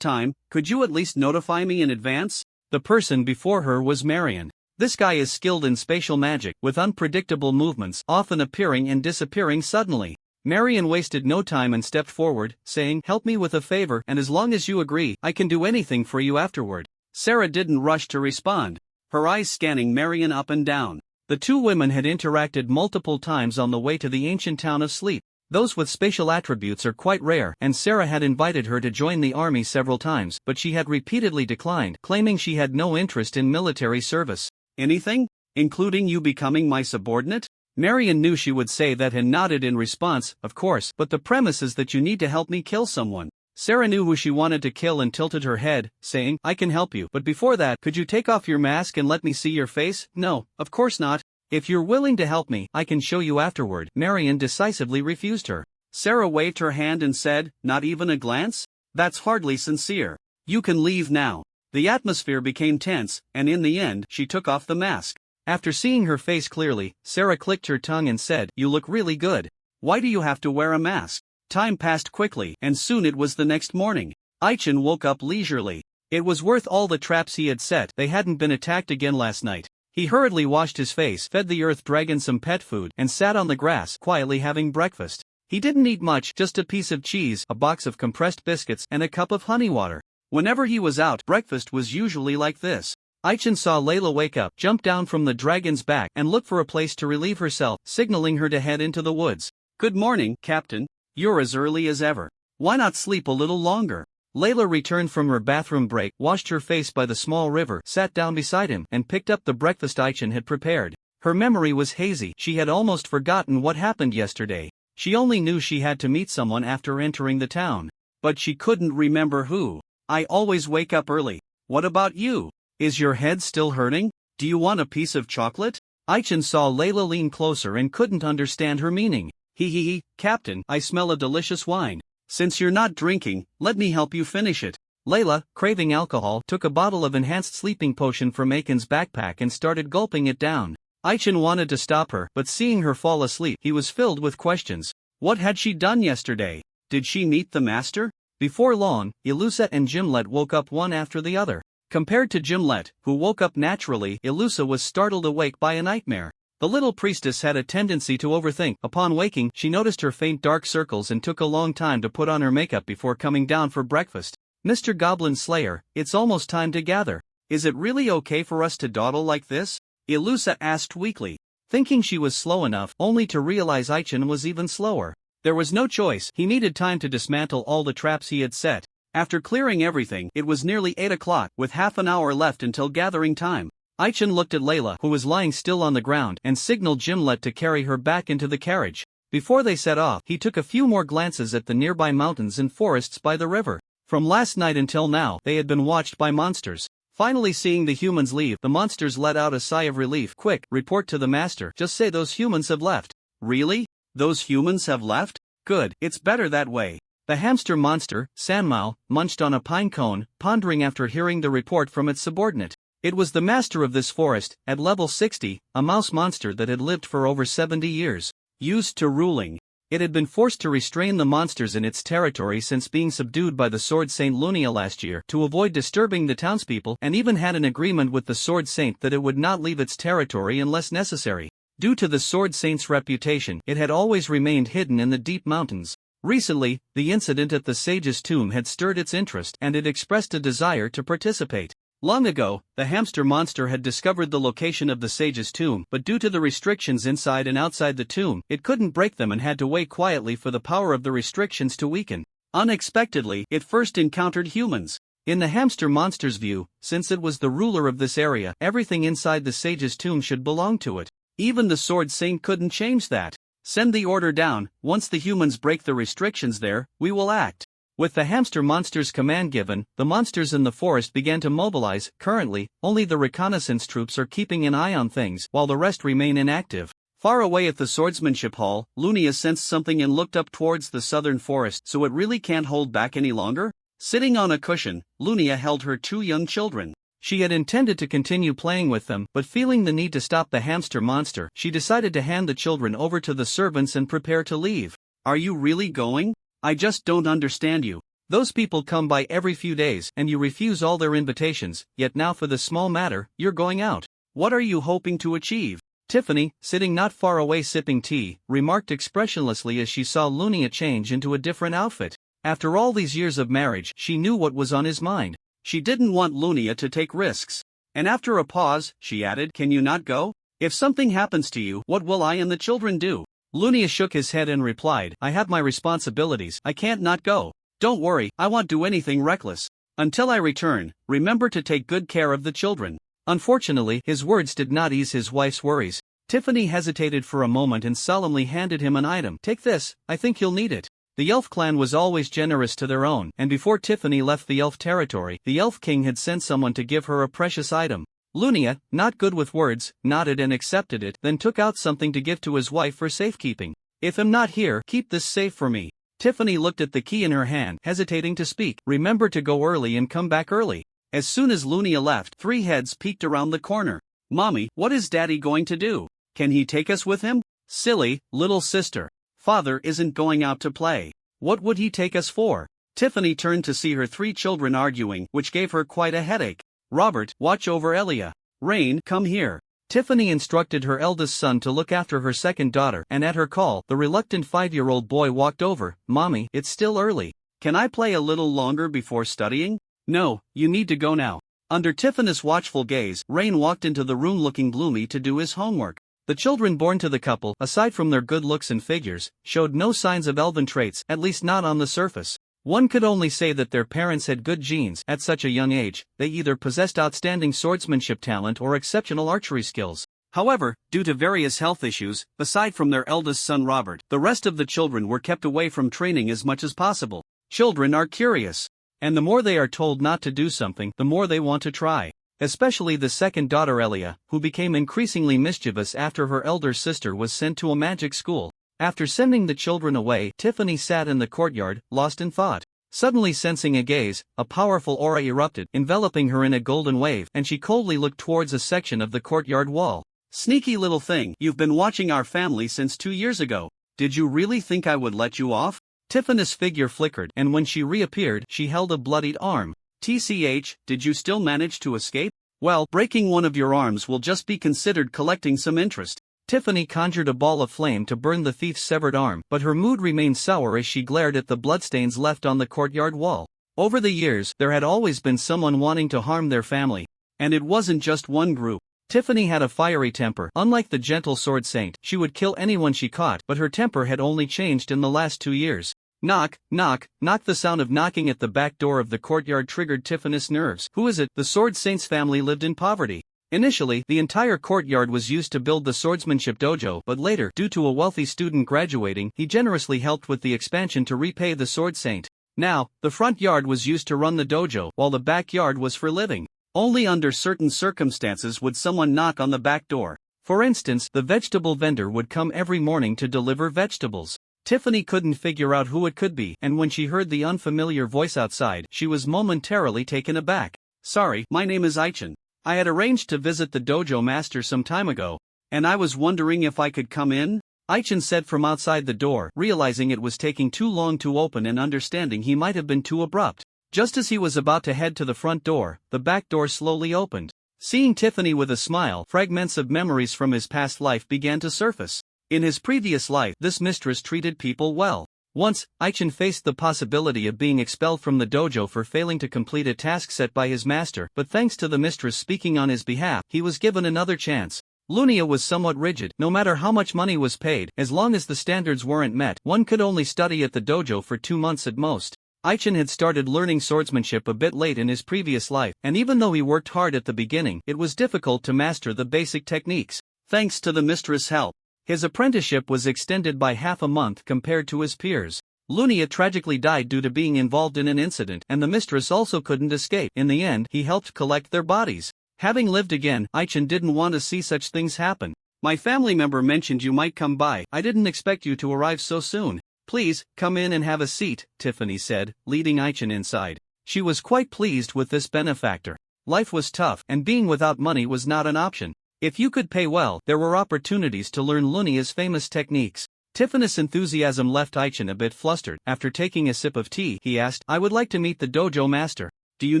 time, could you at least notify me in advance? The person before her was Marion. This guy is skilled in spatial magic, with unpredictable movements, often appearing and disappearing suddenly. Marion wasted no time and stepped forward, saying, "Help me with a favor, and as long as you agree, I can do anything for you afterward." Sarah didn't rush to respond, her eyes scanning Marion up and down. The 2 women had interacted multiple times on the way to the ancient town of Sleep. Those with spatial attributes are quite rare, and Sarah had invited her to join the army several times, but she had repeatedly declined, claiming she had no interest in military service. Anything? Including you becoming my subordinate? Marion knew she would say that and nodded in response, of course, but the premise is that you need to help me kill someone. Sarah knew who she wanted to kill and tilted her head, saying, I can help you, but before that, could you take off your mask and let me see your face? No, of course not. If you're willing to help me, I can show you afterward. Marion decisively refused her. Sarah waved her hand and said, not even a glance? That's hardly sincere. You can leave now. The atmosphere became tense, and in the end, she took off the mask. After seeing her face clearly, Sarah clicked her tongue and said, You look really good. Why do you have to wear a mask? Time passed quickly, and soon it was the next morning. Aichin woke up leisurely. It was worth all the traps he had set. They hadn't been attacked again last night. He hurriedly washed his face, fed the earth dragon some pet food, and sat on the grass, quietly having breakfast. He didn't eat much, just a piece of cheese, a box of compressed biscuits, and a cup of honey water. Whenever he was out, breakfast was usually like this. Aichin saw Layla wake up, jump down from the dragon's back, and look for a place to relieve herself, signaling her to head into the woods. Good morning, Captain. You're as early as ever. Why not sleep a little longer? Layla returned from her bathroom break, washed her face by the small river, sat down beside him, and picked up the breakfast Aichin had prepared. Her memory was hazy. She had almost forgotten what happened yesterday. She only knew she had to meet someone after entering the town. But she couldn't remember who. I always wake up early. What about you? Is your head still hurting? Do you want a piece of chocolate? Aichin saw Layla lean closer and couldn't understand her meaning. He, Captain, I smell a delicious wine. Since you're not drinking, let me help you finish it. Layla, craving alcohol, took a bottle of enhanced sleeping potion from Aichin's backpack and started gulping it down. Aichin wanted to stop her, but seeing her fall asleep, he was filled with questions. What had she done yesterday? Did she meet the master? Before long, Ilusa and Gimlet woke up one after the other. Compared to Gimlet, who woke up naturally, Ilusa was startled awake by a nightmare. The little priestess had a tendency to overthink. Upon waking, she noticed her faint dark circles and took a long time to put on her makeup before coming down for breakfast. Mr. Goblin Slayer, it's almost time to gather. Is it really okay for us to dawdle like this? Ilusa asked weakly, thinking she was slow enough, only to realize Aichin was even slower. There was no choice. He needed time to dismantle all the traps he had set. After clearing everything, it was nearly 8 o'clock, with half an hour left until gathering time. Aichin looked at Layla, who was lying still on the ground, and signaled Gimlet to carry her back into the carriage. Before they set off, he took a few more glances at the nearby mountains and forests by the river. From last night until now, they had been watched by monsters. Finally seeing the humans leave, the monsters let out a sigh of relief. Quick, report to the master. Just say those humans have left. Really? Those humans have left? Good, it's better that way. The hamster monster, Sanmao, munched on a pine cone, pondering after hearing the report from its subordinate. It was the master of this forest, at level 60, a mouse monster that had lived for over 70 years. Used to ruling. It had been forced to restrain the monsters in its territory since being subdued by the Sword Saint Lunia last year to avoid disturbing the townspeople, and even had an agreement with the Sword Saint that it would not leave its territory unless necessary. Due to the Sword Saint's reputation, it had always remained hidden in the deep mountains. Recently, the incident at the sage's tomb had stirred its interest, and it expressed a desire to participate. Long ago, the hamster monster had discovered the location of the sage's tomb, but due to the restrictions inside and outside the tomb, it couldn't break them and had to wait quietly for the power of the restrictions to weaken. Unexpectedly, it first encountered humans. In the hamster monster's view, since it was the ruler of this area, everything inside the sage's tomb should belong to it. Even the Sword Saint couldn't change that. Send the order down, once the humans break the restrictions there, we will act. With the hamster monster's command given, the monsters in the forest began to mobilize. Currently, only the reconnaissance troops are keeping an eye on things, while the rest remain inactive. Far away at the swordsmanship hall, Lunia sensed something and looked up towards the southern forest. So it really can't hold back any longer? Sitting on a cushion, Lunia held her two young children. She had intended to continue playing with them, but feeling the need to stop the hamster monster, she decided to hand the children over to the servants and prepare to leave. Are you really going? I just don't understand you. Those people come by every few days and you refuse all their invitations, yet now for the small matter, you're going out. What are you hoping to achieve? Tiffany, sitting not far away sipping tea, remarked expressionlessly as she saw Lunia change into a different outfit. After all these years of marriage, she knew what was on his mind. She didn't want Lunia to take risks. And after a pause, she added, "Can you not go? If something happens to you, what will I and the children do?" Lunia shook his head and replied, "I have my responsibilities, I can't not go. Don't worry, I won't do anything reckless. Until I return, remember to take good care of the children." Unfortunately, his words did not ease his wife's worries. Tiffany hesitated for a moment and solemnly handed him an item. "Take this, I think you'll need it." The elf clan was always generous to their own, and before Tiffany left the elf territory, the elf king had sent someone to give her a precious item. Lunia, not good with words, nodded and accepted it, then took out something to give to his wife for safekeeping. "If I'm not here, keep this safe for me." Tiffany looked at the key in her hand, hesitating to speak. "Remember to go early and come back early." As soon as Lunia left, three heads peeked around the corner. "Mommy, what is Daddy going to do? Can he take us with him?" "Silly, little sister. Father isn't going out to play. What would he take us for?" Tiffany turned to see her three children arguing, which gave her quite a headache. "Robert, watch over Elia. Rain, come here." Tiffany instructed her eldest son to look after her second daughter, and at her call, the reluctant 5-year-old boy walked over. "Mommy, it's still early. Can I play a little longer before studying?" "No, you need to go now." Under Tiffany's watchful gaze, Rain walked into the room looking gloomy to do his homework. The children born to the couple, aside from their good looks and figures, showed no signs of elven traits, at least not on the surface. One could only say that their parents had good genes. At such a young age, they either possessed outstanding swordsmanship talent or exceptional archery skills. However, due to various health issues, aside from their eldest son Robert, the rest of the children were kept away from training as much as possible. Children are curious. And the more they are told not to do something, the more they want to try. Especially the second daughter Elia, who became increasingly mischievous after her elder sister was sent to a magic school. After sending the children away, Tiffany sat in the courtyard, lost in thought. Suddenly sensing a gaze, a powerful aura erupted, enveloping her in a golden wave, and she coldly looked towards a section of the courtyard wall. "Sneaky little thing, you've been watching our family since 2 years ago. Did you really think I would let you off?" Tiffany's figure flickered, and when she reappeared, she held a bloodied arm. "TCH, did you still manage to escape? Well, breaking one of your arms will just be considered collecting some interest." Tiffany conjured a ball of flame to burn the thief's severed arm, but her mood remained sour as she glared at the bloodstains left on the courtyard wall. Over the years, there had always been someone wanting to harm their family. And it wasn't just one group. Tiffany had a fiery temper. Unlike the gentle sword saint, she would kill anyone she caught, but her temper had only changed in the last 2 years. Knock, knock, knock. The sound of knocking at the back door of the courtyard triggered Tiffany's nerves. "Who is it?" The sword saint's family lived in poverty. Initially, the entire courtyard was used to build the swordsmanship dojo, but later, due to a wealthy student graduating, he generously helped with the expansion to repay the sword saint. Now, the front yard was used to run the dojo, while the backyard was for living. Only under certain circumstances would someone knock on the back door. For instance, the vegetable vendor would come every morning to deliver vegetables. Tiffany couldn't figure out who it could be, and when she heard the unfamiliar voice outside, she was momentarily taken aback. "Sorry, my name is Aichin. I had arranged to visit the dojo master some time ago, and I was wondering if I could come in?" Aichin said from outside the door, realizing it was taking too long to open and understanding he might have been too abrupt. Just as he was about to head to the front door, the back door slowly opened. Seeing Tiffany with a smile, fragments of memories from his past life began to surface. In his previous life, this mistress treated people well. Once, Aichin faced the possibility of being expelled from the dojo for failing to complete a task set by his master, but thanks to the mistress speaking on his behalf, he was given another chance. Lunia was somewhat rigid. No matter how much money was paid, as long as the standards weren't met, one could only study at the dojo for 2 months at most. Aichin had started learning swordsmanship a bit late in his previous life, and even though he worked hard at the beginning, it was difficult to master the basic techniques. Thanks to the mistress' help, his apprenticeship was extended by half a month compared to his peers. Lunia tragically died due to being involved in an incident, and the mistress also couldn't escape. In the end, he helped collect their bodies. Having lived again, Aichin didn't want to see such things happen. My family member mentioned you might come by. I didn't expect you to arrive so soon. Please, come in and have a seat, Tiffany said, leading Aichin inside. She was quite pleased with this benefactor. Life was tough, and being without money was not an option. If you could pay well, there were opportunities to learn Lunia's famous techniques. Tiffany's enthusiasm left Aichin a bit flustered. After taking a sip of tea, he asked, I would like to meet the dojo master. Do you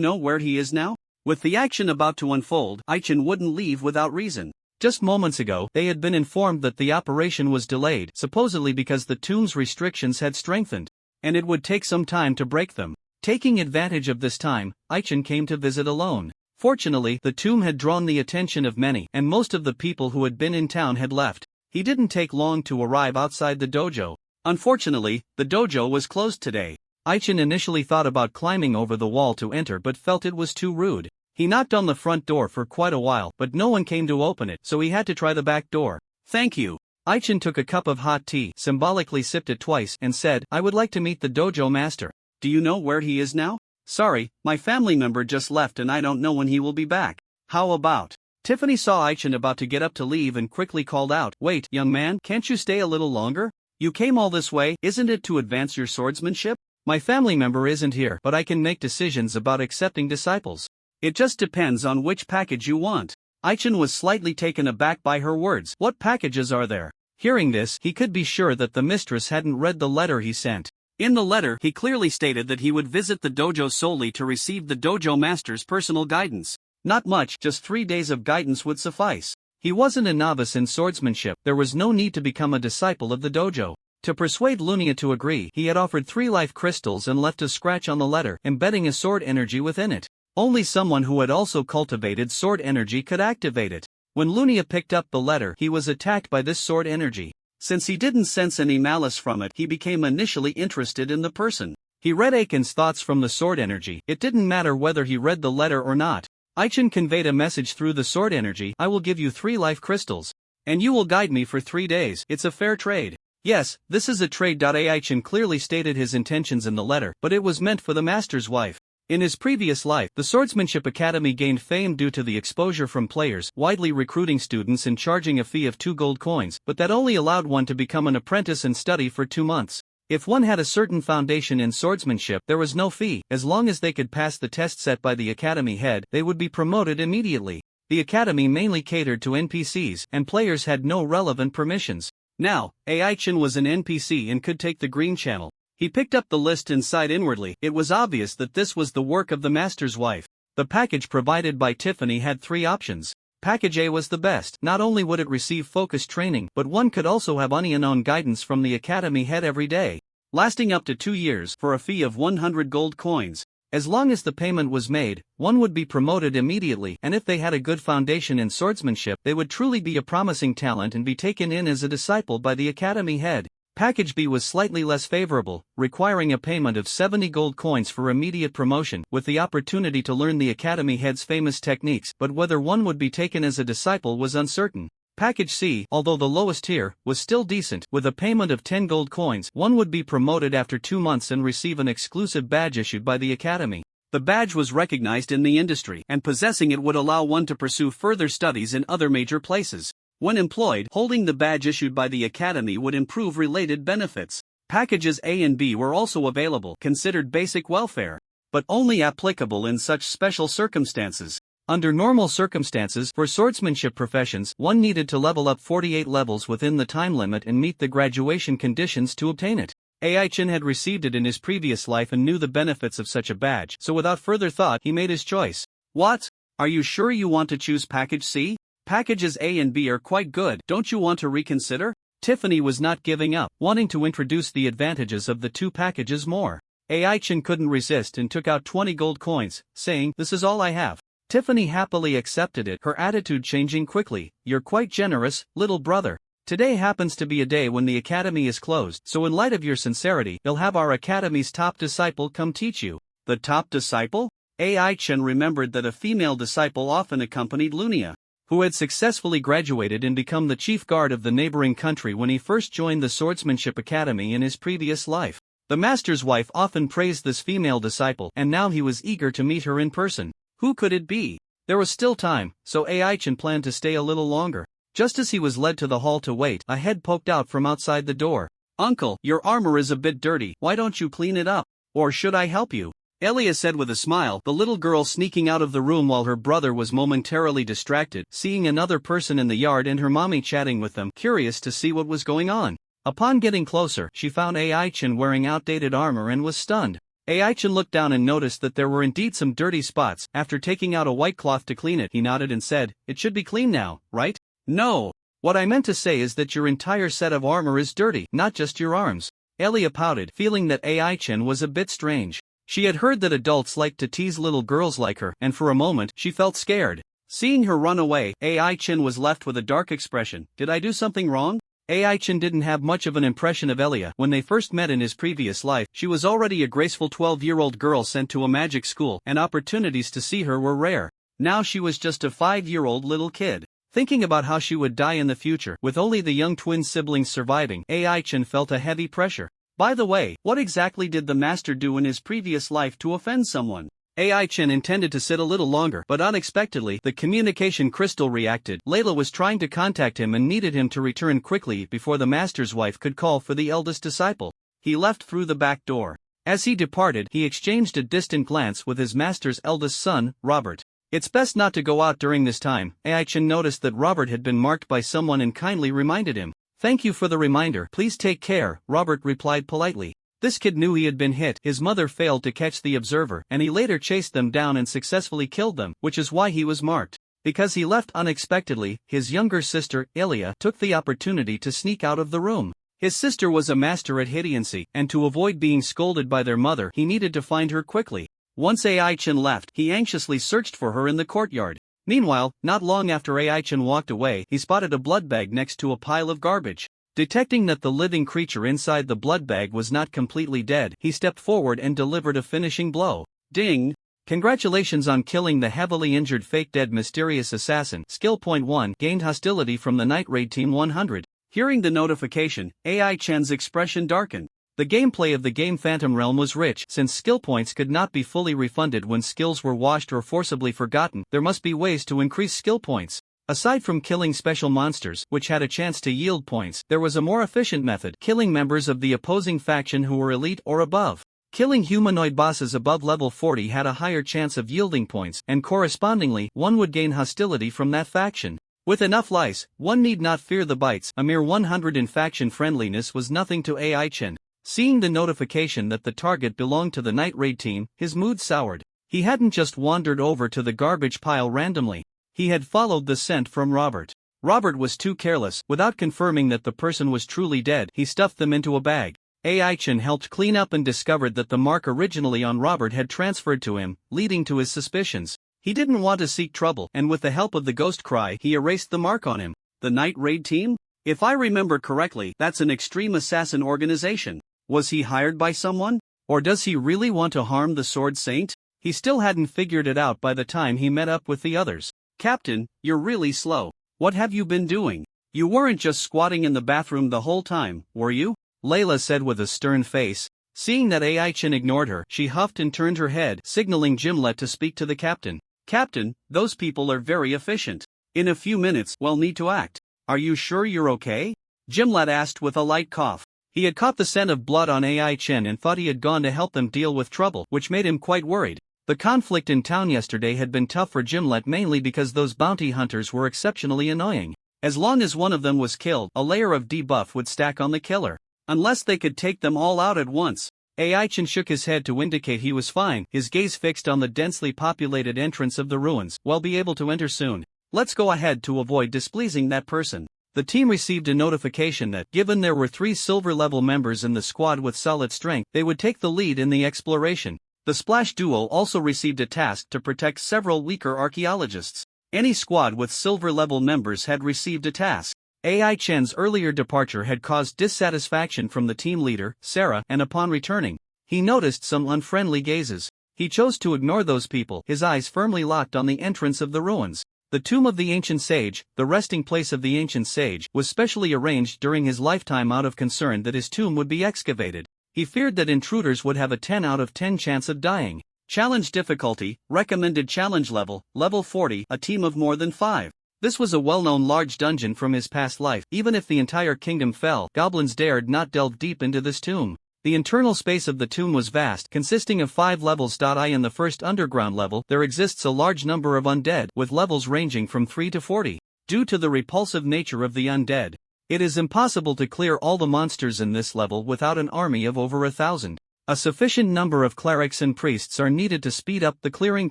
know where he is now? With the action about to unfold, Aichin wouldn't leave without reason. Just moments ago, they had been informed that the operation was delayed, supposedly because the tomb's restrictions had strengthened, and it would take some time to break them. Taking advantage of this time, Aichin came to visit alone. Fortunately, the tomb had drawn the attention of many, and most of the people who had been in town had left. He didn't take long to arrive outside the dojo. Unfortunately, the dojo was closed today. Aichin initially thought about climbing over the wall to enter but felt it was too rude. He knocked on the front door for quite a while, but no one came to open it, so he had to try the back door. Thank you. Aichin took a cup of hot tea, symbolically sipped it twice, and said, I would like to meet the dojo master. Do you know where he is now? Sorry, my family member just left and I don't know when he will be back. How about? Tiffany saw Aichin about to get up to leave and quickly called out, Wait, young man, can't you stay a little longer? You came all this way, isn't it to advance your swordsmanship? My family member isn't here, but I can make decisions about accepting disciples. It just depends on which package you want. Aichin was slightly taken aback by her words. What packages are there? Hearing this, he could be sure that the mistress hadn't read the letter he sent. In the letter, he clearly stated that he would visit the dojo solely to receive the dojo master's personal guidance. Not much, just 3 days of guidance would suffice. He wasn't a novice in swordsmanship, there was no need to become a disciple of the dojo. To persuade Lunia to agree, he had offered 3 life crystals and left a scratch on the letter, embedding a sword energy within it. Only someone who had also cultivated sword energy could activate it. When Lunia picked up the letter, he was attacked by this sword energy. Since he didn't sense any malice from it, he became initially interested in the person. He read Aiken's thoughts from the sword energy. It didn't matter whether he read the letter or not. Aichin conveyed a message through the sword energy. I will give you 3 life crystals. And you will guide me for 3 days. It's a fair trade. Yes, this is a trade. Aichin clearly stated his intentions in the letter, but it was meant for the master's wife. In his previous life, the Swordsmanship Academy gained fame due to the exposure from players, widely recruiting students and charging a fee of 2 gold coins, but that only allowed one to become an apprentice and study for 2 months. If one had a certain foundation in swordsmanship, there was no fee. As long as they could pass the test set by the academy head, they would be promoted immediately. The academy mainly catered to NPCs, and players had no relevant permissions. Now, Aichin was an NPC and could take the green channel. He picked up the list and sighed inwardly. It was obvious that this was the work of the master's wife. The package provided by Tiffany had 3 options. Package A was the best. Not only would it receive focused training, but one could also have unknown guidance from the academy head every day, lasting up to 2 years for a fee of 100 gold coins. As long as the payment was made, one would be promoted immediately, and if they had a good foundation in swordsmanship, they would truly be a promising talent and be taken in as a disciple by the academy head. Package B was slightly less favorable, requiring a payment of 70 gold coins for immediate promotion, with the opportunity to learn the academy head's famous techniques, but whether one would be taken as a disciple was uncertain. Package C, although the lowest tier, was still decent. With a payment of 10 gold coins, one would be promoted after 2 months and receive an exclusive badge issued by the academy. The badge was recognized in the industry, and possessing it would allow one to pursue further studies in other major places. When employed, holding the badge issued by the academy would improve related benefits. Packages A and B were also available, considered basic welfare, but only applicable in such special circumstances. Under normal circumstances, for swordsmanship professions, one needed to level up 48 levels within the time limit and meet the graduation conditions to obtain it. Aichin had received it in his previous life and knew the benefits of such a badge, so without further thought, he made his choice. What? Are you sure you want to choose Package C? Packages A and B are quite good, don't you want to reconsider? Tiffany was not giving up, wanting to introduce the advantages of the 2 packages more. Aichin couldn't resist and took out 20 gold coins, saying, This is all I have. Tiffany happily accepted it, her attitude changing quickly. You're quite generous, little brother. Today happens to be a day when the academy is closed, so in light of your sincerity, they'll have our academy's top disciple come teach you. The top disciple? AI Chen remembered that a female disciple often accompanied Lunia, who had successfully graduated and become the chief guard of the neighboring country when he first joined the Swordsmanship Academy in his previous life. The master's wife often praised this female disciple, and now he was eager to meet her in person. Who could it be? There was still time, so AI Chen planned to stay a little longer. Just as he was led to the hall to wait, a head poked out from outside the door. "Uncle, your armor is a bit dirty, why don't you clean it up? Or should I help you?" Elia said with a smile, the little girl sneaking out of the room while her brother was momentarily distracted, seeing another person in the yard and her mommy chatting with them, curious to see what was going on. Upon getting closer, she found AI Chen wearing outdated armor and was stunned. AI Chen looked down and noticed that there were indeed some dirty spots. After taking out a white cloth to clean it, he nodded and said, "It should be clean now, right?" "No. What I meant to say is that your entire set of armor is dirty, not just your arms." Elia pouted, feeling that AI Chen was a bit strange. She had heard that adults liked to tease little girls like her, and for a moment, she felt scared. Seeing her run away, AI Chen was left with a dark expression. Did I do something wrong? AI Chen didn't have much of an impression of Elia. When they first met in his previous life, she was already a graceful 12-year-old girl sent to a magic school, and opportunities to see her were rare. Now she was just a 5-year-old little kid. Thinking about how she would die in the future, with only the young twin siblings surviving, AI Chen felt a heavy pressure. By the way, what exactly did the master do in his previous life to offend someone? AI Chen intended to sit a little longer, but unexpectedly, the communication crystal reacted. Layla was trying to contact him and needed him to return quickly before the master's wife could call for the eldest disciple. He left through the back door. As he departed, he exchanged a distant glance with his master's eldest son, Robert. It's best not to go out during this time. AI Chen noticed that Robert had been marked by someone and kindly reminded him. "Thank you for the reminder, please take care," Robert replied politely. This kid knew he had been hit. His mother failed to catch the observer, and he later chased them down and successfully killed them, which is why he was marked. Because he left unexpectedly, his younger sister, Elia, took the opportunity to sneak out of the room. His sister was a master at hiddency, and to avoid being scolded by their mother, he needed to find her quickly. Once AI Chen left, he anxiously searched for her in the courtyard. Meanwhile, not long after AI Chen walked away, he spotted a blood bag next to a pile of garbage. Detecting that the living creature inside the blood bag was not completely dead, he stepped forward and delivered a finishing blow. Ding! Congratulations on killing the heavily injured fake dead mysterious assassin. Skill point 1 gained hostility from the Night Raid Team 100. Hearing the notification, AI Chen's expression darkened. The gameplay of the game Phantom Realm was rich. Since skill points could not be fully refunded when skills were washed or forcibly forgotten, there must be ways to increase skill points. Aside from killing special monsters, which had a chance to yield points, there was a more efficient method: killing members of the opposing faction who were elite or above. Killing humanoid bosses above level 40 had a higher chance of yielding points, and correspondingly, one would gain hostility from that faction. With enough lice, one need not fear the bites. A mere 100 in faction friendliness was nothing to AI Chen. Seeing the notification that the target belonged to the Night Raid team, his mood soured. He hadn't just wandered over to the garbage pile randomly. He had followed the scent from Robert. Robert was too careless. Without confirming that the person was truly dead, he stuffed them into a bag. AI Chen helped clean up and discovered that the mark originally on Robert had transferred to him, leading to his suspicions. He didn't want to seek trouble, and with the help of the Ghost Cry, he erased the mark on him. The Night Raid team? If I remember correctly, that's an extreme assassin organization. Was he hired by someone? Or does he really want to harm the Sword Saint? He still hadn't figured it out by the time he met up with the others. "Captain, you're really slow. What have you been doing? You weren't just squatting in the bathroom the whole time, were you?" Layla said with a stern face. Seeing that AI Chen ignored her, she huffed and turned her head, signaling Gimlet to speak to the captain. "Captain, those people are very efficient. In a few minutes, we'll need to act. Are you sure you're okay?" Gimlet asked with a light cough. He had caught the scent of blood on AI Chen and thought he had gone to help them deal with trouble, which made him quite worried. The conflict in town yesterday had been tough for Gimlet mainly because those bounty hunters were exceptionally annoying. As long as one of them was killed, a layer of debuff would stack on the killer. Unless they could take them all out at once. AI Chen shook his head to indicate he was fine, his gaze fixed on the densely populated entrance of the ruins. "We'll be able to enter soon. Let's go ahead to avoid displeasing that person." The team received a notification that, given there were 3 silver-level members in the squad with solid strength, they would take the lead in the exploration. The Splash Duo also received a task to protect several weaker archaeologists. Any squad with silver-level members had received a task. AI Chen's earlier departure had caused dissatisfaction from the team leader, Sarah, and upon returning, he noticed some unfriendly gazes. He chose to ignore those people, his eyes firmly locked on the entrance of the ruins. The tomb of the ancient sage, the resting place of the ancient sage, was specially arranged during his lifetime out of concern that his tomb would be excavated. He feared that intruders would have a 10 out of 10 chance of dying. Challenge difficulty, recommended challenge level, level 40, a team of more than 5. This was a well-known large dungeon from his past life. Even if the entire kingdom fell, goblins dared not delve deep into this tomb. The internal space of the tomb was vast, consisting of 5 levels. In the first underground level, there exists a large number of undead, with levels ranging from 3 to 40. Due to the repulsive nature of the undead, it is impossible to clear all the monsters in this level without an army of over 1,000. A sufficient number of clerics and priests are needed to speed up the clearing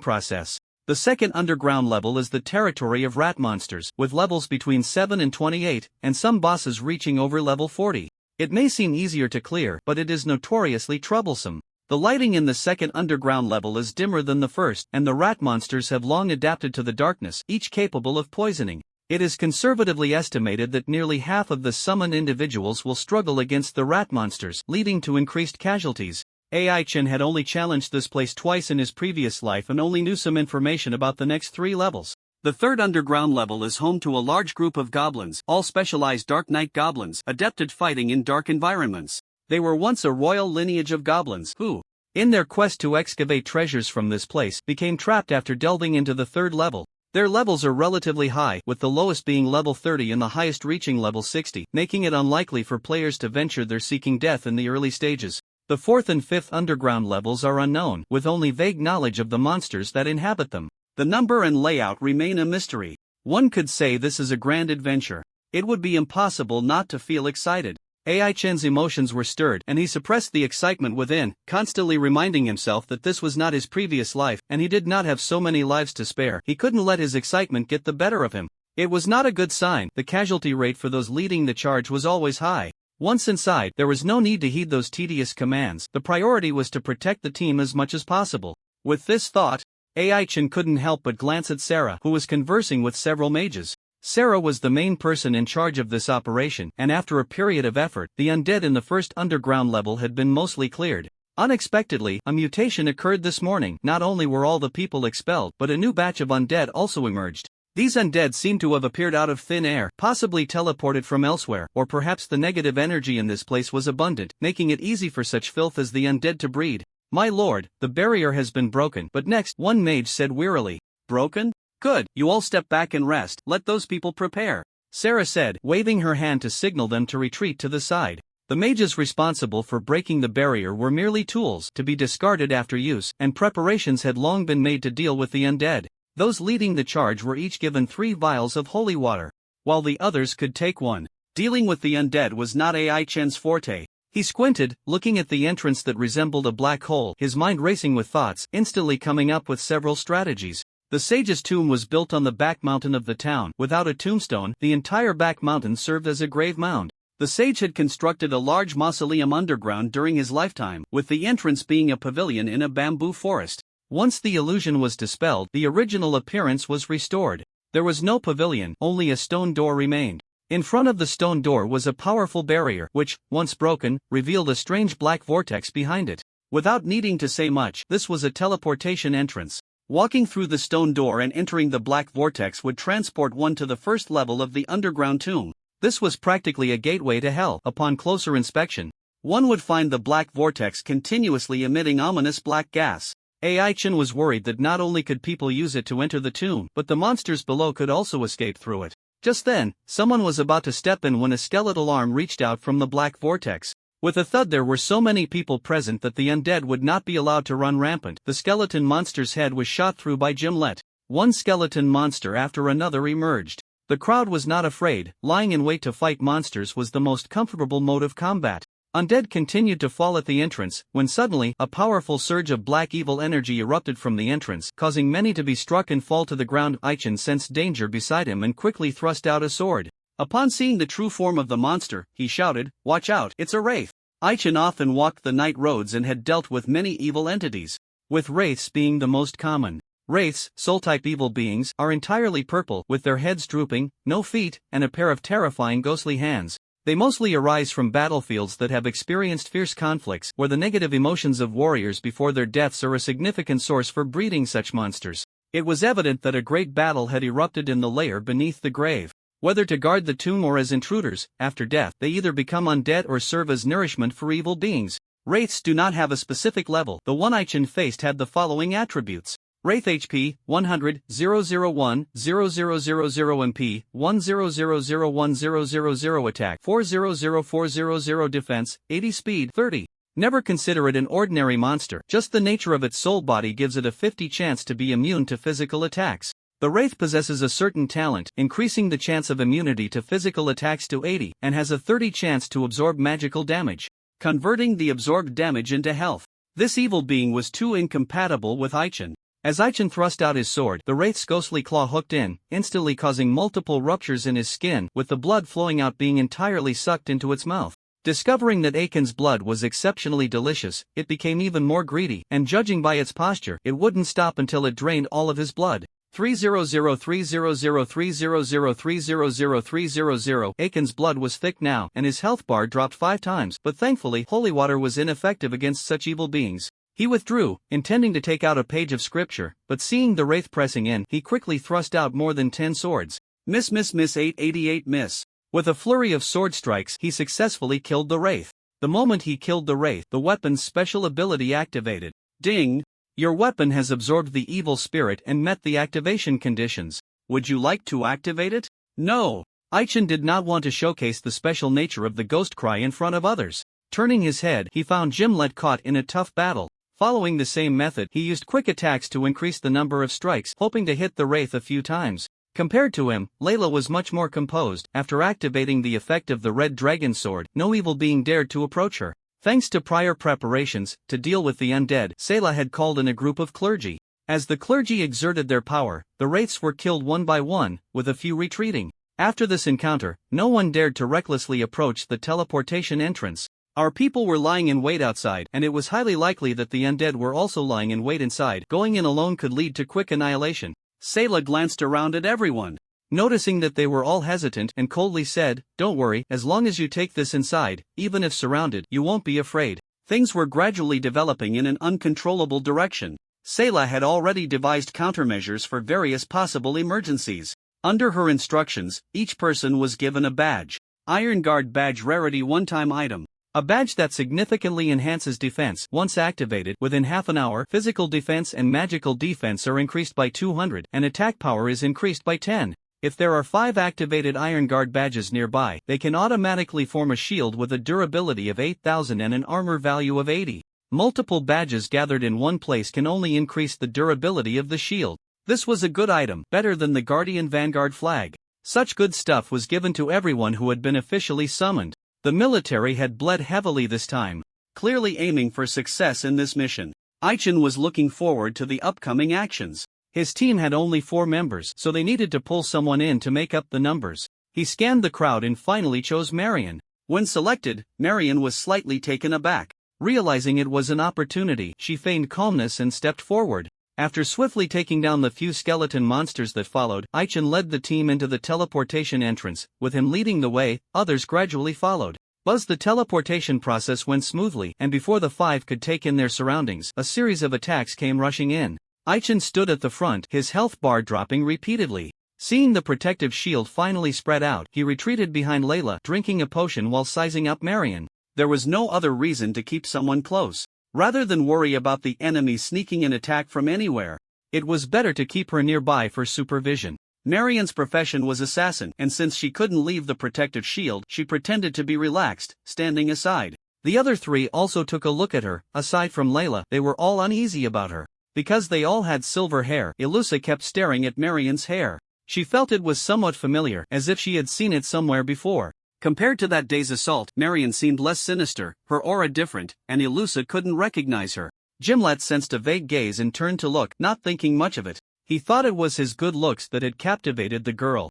process. The second underground level is the territory of rat monsters, with levels between 7 and 28, and some bosses reaching over level 40. It may seem easier to clear, but it is notoriously troublesome. The lighting in the second underground level is dimmer than the first, and the rat monsters have long adapted to the darkness, each capable of poisoning. It is conservatively estimated that nearly half of the summoned individuals will struggle against the rat monsters, leading to increased casualties. AI Chen had only challenged this place twice in his previous life and only knew some information about the next 3 levels. The third underground level is home to a large group of goblins, all specialized Dark Knight goblins, adept at fighting in dark environments. They were once a royal lineage of goblins who, in their quest to excavate treasures from this place, became trapped after delving into the third level. Their levels are relatively high, with the lowest being level 30 and the highest reaching level 60, making it unlikely for players to venture there seeking death in the early stages. The fourth and fifth underground levels are unknown, with only vague knowledge of the monsters that inhabit them. The number and layout remain a mystery. One could say this is a grand adventure. It would be impossible not to feel excited. AI Chen's emotions were stirred, and he suppressed the excitement within, constantly reminding himself that this was not his previous life, and he did not have so many lives to spare. He couldn't let his excitement get the better of him. It was not a good sign. The casualty rate for those leading the charge was always high. Once inside, there was no need to heed those tedious commands. The priority was to protect the team as much as possible. With this thought, AI Chen couldn't help but glance at Sarah, who was conversing with several mages. Sarah was the main person in charge of this operation, and after a period of effort, the undead in the first underground level had been mostly cleared. Unexpectedly, a mutation occurred this morning. Not only were all the people expelled, but a new batch of undead also emerged. These undead seemed to have appeared out of thin air, possibly teleported from elsewhere, or perhaps the negative energy in this place was abundant, making it easy for such filth as the undead to breed. My lord, the barrier has been broken. But next, one mage said wearily. Broken? Good, you all step back and rest, let those people prepare. Sarah said, waving her hand to signal them to retreat to the side. The mages responsible for breaking the barrier were merely tools to be discarded after use, and preparations had long been made to deal with the undead. Those leading the charge were each given 3 vials of holy water, while the others could take 1. Dealing with the undead was not AI Chen's forte. He squinted, looking at the entrance that resembled a black hole, his mind racing with thoughts, instantly coming up with several strategies. The sage's tomb was built on the back mountain of the town. Without a tombstone, the entire back mountain served as a grave mound. The sage had constructed a large mausoleum underground during his lifetime, with the entrance being a pavilion in a bamboo forest. Once the illusion was dispelled, the original appearance was restored. There was no pavilion, only a stone door remained. In front of the stone door was a powerful barrier, which, once broken, revealed a strange black vortex behind it. Without needing to say much, this was a teleportation entrance. Walking through the stone door and entering the black vortex would transport one to the first level of the underground tomb. This was practically a gateway to hell. Upon closer inspection, one would find the black vortex continuously emitting ominous black gas. AI Chen was worried that not only could people use it to enter the tomb, but the monsters below could also escape through it. Just then, someone was about to step in when a skeletal arm reached out from the black vortex. With a thud, there were so many people present that the undead would not be allowed to run rampant. The skeleton monster's head was shot through by Gimlet. One skeleton monster after another emerged. The crowd was not afraid. Lying in wait to fight monsters was the most comfortable mode of combat. Undead continued to fall at the entrance, when suddenly, a powerful surge of black evil energy erupted from the entrance, causing many to be struck and fall to the ground. AI Chen sensed danger beside him and quickly thrust out a sword. Upon seeing the true form of the monster, he shouted, "Watch out, it's a wraith!" AI Chen often walked the night roads and had dealt with many evil entities, with wraiths being the most common. Wraiths, soul-type evil beings, are entirely purple with their heads drooping, no feet, and a pair of terrifying ghostly hands. They mostly arise from battlefields that have experienced fierce conflicts where the negative emotions of warriors before their deaths are a significant source for breeding such monsters. It was evident that a great battle had erupted in the lair beneath the grave. Whether to guard the tomb or as intruders, after death they either become undead or serve as nourishment for evil beings. Wraiths do not have a specific level. The one Aichen faced had the following attributes. Wraith HP, 100, 001, 0000 MP, 1000100 attack, 400400 defense, 80 speed, 30. Never consider it an ordinary monster, just the nature of its soul body gives it a 50 chance to be immune to physical attacks. The Wraith possesses a certain talent, increasing the chance of immunity to physical attacks to 80, and has a 30 chance to absorb magical damage, converting the absorbed damage into health. This evil being was too incompatible with Aichen. As Aichen thrust out his sword, the Wraith's ghostly claw hooked in, instantly causing multiple ruptures in his skin, with the blood flowing out being entirely sucked into its mouth. Discovering that Aichen's blood was exceptionally delicious, it became even more greedy, and judging by its posture, it wouldn't stop until it drained all of his blood. 300300300300300. Aichen's blood was thick now, and his health bar dropped 5 times, but thankfully, holy water was ineffective against such evil beings. He withdrew, intending to take out a page of scripture, but seeing the Wraith pressing in, he quickly thrust out more than 10 swords. Miss 888 miss. With a flurry of sword strikes, he successfully killed the Wraith. The moment he killed the Wraith, the weapon's special ability activated. Ding! Your weapon has absorbed the evil spirit and met the activation conditions. Would you like to activate it? No. Aichen did not want to showcase the special nature of the ghost cry in front of others. Turning his head, he found Gimlet caught in a tough battle. Following the same method, he used quick attacks to increase the number of strikes, hoping to hit the Wraith a few times. Compared to him, Layla was much more composed. After activating the effect of the Red Dragon Sword, no evil being dared to approach her. Thanks to prior preparations, to deal with the undead, Sayla had called in a group of clergy. As the clergy exerted their power, the Wraiths were killed one by one, with a few retreating. After this encounter, no one dared to recklessly approach the teleportation entrance. Our people were lying in wait outside, and it was highly likely that the undead were also lying in wait inside. Going in alone could lead to quick annihilation. Sayla glanced around at everyone, noticing that they were all hesitant, and coldly said, "Don't worry, as long as you take this inside, even if surrounded, you won't be afraid." Things were gradually developing in an uncontrollable direction. Sayla had already devised countermeasures for various possible emergencies. Under her instructions, each person was given a badge. Iron Guard badge rarity one-time item. A badge that significantly enhances defense. Once activated, within half an hour, physical defense and magical defense are increased by 200, and attack power is increased by 10. If there are 5 activated Iron Guard badges nearby, they can automatically form a shield with a durability of 8000 and an armor value of 80. Multiple badges gathered in one place can only increase the durability of the shield. This was a good item, better than the Guardian Vanguard flag. Such good stuff was given to everyone who had been officially summoned. The military had bled heavily this time, clearly aiming for success in this mission. Aichen was looking forward to the upcoming actions. His team had only 4 members, so they needed to pull someone in to make up the numbers. He scanned the crowd and finally chose Marion. When selected, Marion was slightly taken aback. Realizing it was an opportunity, she feigned calmness and stepped forward. After swiftly taking down the few skeleton monsters that followed, Aichen led the team into the teleportation entrance. With him leading the way, others gradually followed. The teleportation process went smoothly, and before the 5 could take in their surroundings, a series of attacks came rushing in. Aichen stood at the front, his health bar dropping repeatedly. Seeing the protective shield finally spread out, he retreated behind Layla, drinking a potion while sizing up Marion. There was no other reason to keep someone close. Rather than worry about the enemy sneaking an attack from anywhere, it was better to keep her nearby for supervision. Marion's profession was assassin, and since she couldn't leave the protective shield, she pretended to be relaxed, standing aside. The other 3 also took a look at her. Aside from Layla, they were all uneasy about her. Because they all had silver hair, Ilusa kept staring at Marion's hair. She felt it was somewhat familiar, as if she had seen it somewhere before. Compared to that day's assault, Marion seemed less sinister, her aura different, and Ilusa couldn't recognize her. Gimlet sensed a vague gaze and turned to look, not thinking much of it. He thought it was his good looks that had captivated the girl.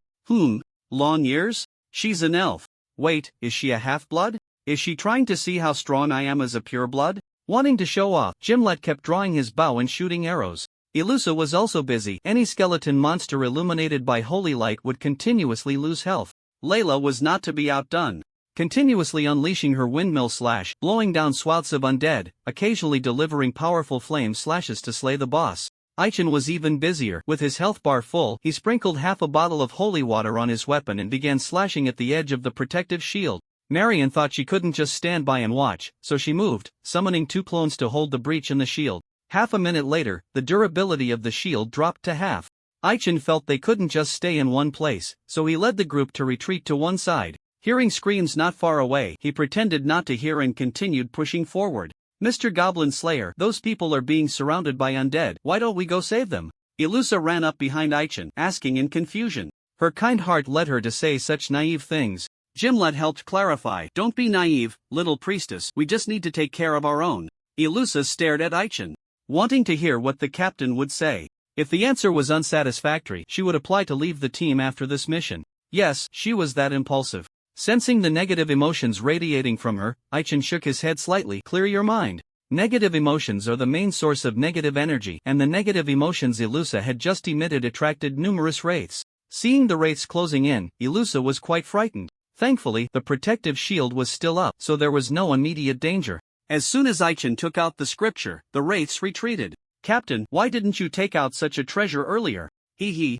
Long years? She's an elf. Wait, is she a half-blood? Is she trying to see how strong I am as a pureblood? Wanting to show off, Gimlet kept drawing his bow and shooting arrows. Ilusa was also busy. Any skeleton monster illuminated by holy light would continuously lose health. Layla was not to be outdone, continuously unleashing her windmill slash, blowing down swaths of undead, occasionally delivering powerful flame slashes to slay the boss. Aichin was even busier. With his health bar full, he sprinkled half a bottle of holy water on his weapon and began slashing at the edge of the protective shield. Marion thought she couldn't just stand by and watch, so she moved, summoning 2 clones to hold the breach in the shield. Half a minute later, the durability of the shield dropped to half. Aichin felt they couldn't just stay in one place, so he led the group to retreat to one side. Hearing screams not far away, he pretended not to hear and continued pushing forward. Mr. Goblin Slayer, those people are being surrounded by undead. Why don't we go save them? Ilusa ran up behind Aichin, asking in confusion. Her kind heart led her to say such naive things. Gimlet helped clarify. Don't be naive, little priestess, we just need to take care of our own. Ilusa stared at Aichin, wanting to hear what the captain would say. If the answer was unsatisfactory, she would apply to leave the team after this mission. Yes, she was that impulsive. Sensing the negative emotions radiating from her, Aichin shook his head slightly. Clear your mind. Negative emotions are the main source of negative energy, and the negative emotions Ilusa had just emitted attracted numerous wraiths. Seeing the wraiths closing in, Ilusa was quite frightened. Thankfully, the protective shield was still up, so there was no immediate danger. As soon as Aichin took out the scripture, the wraiths retreated. Captain, why didn't you take out such a treasure earlier?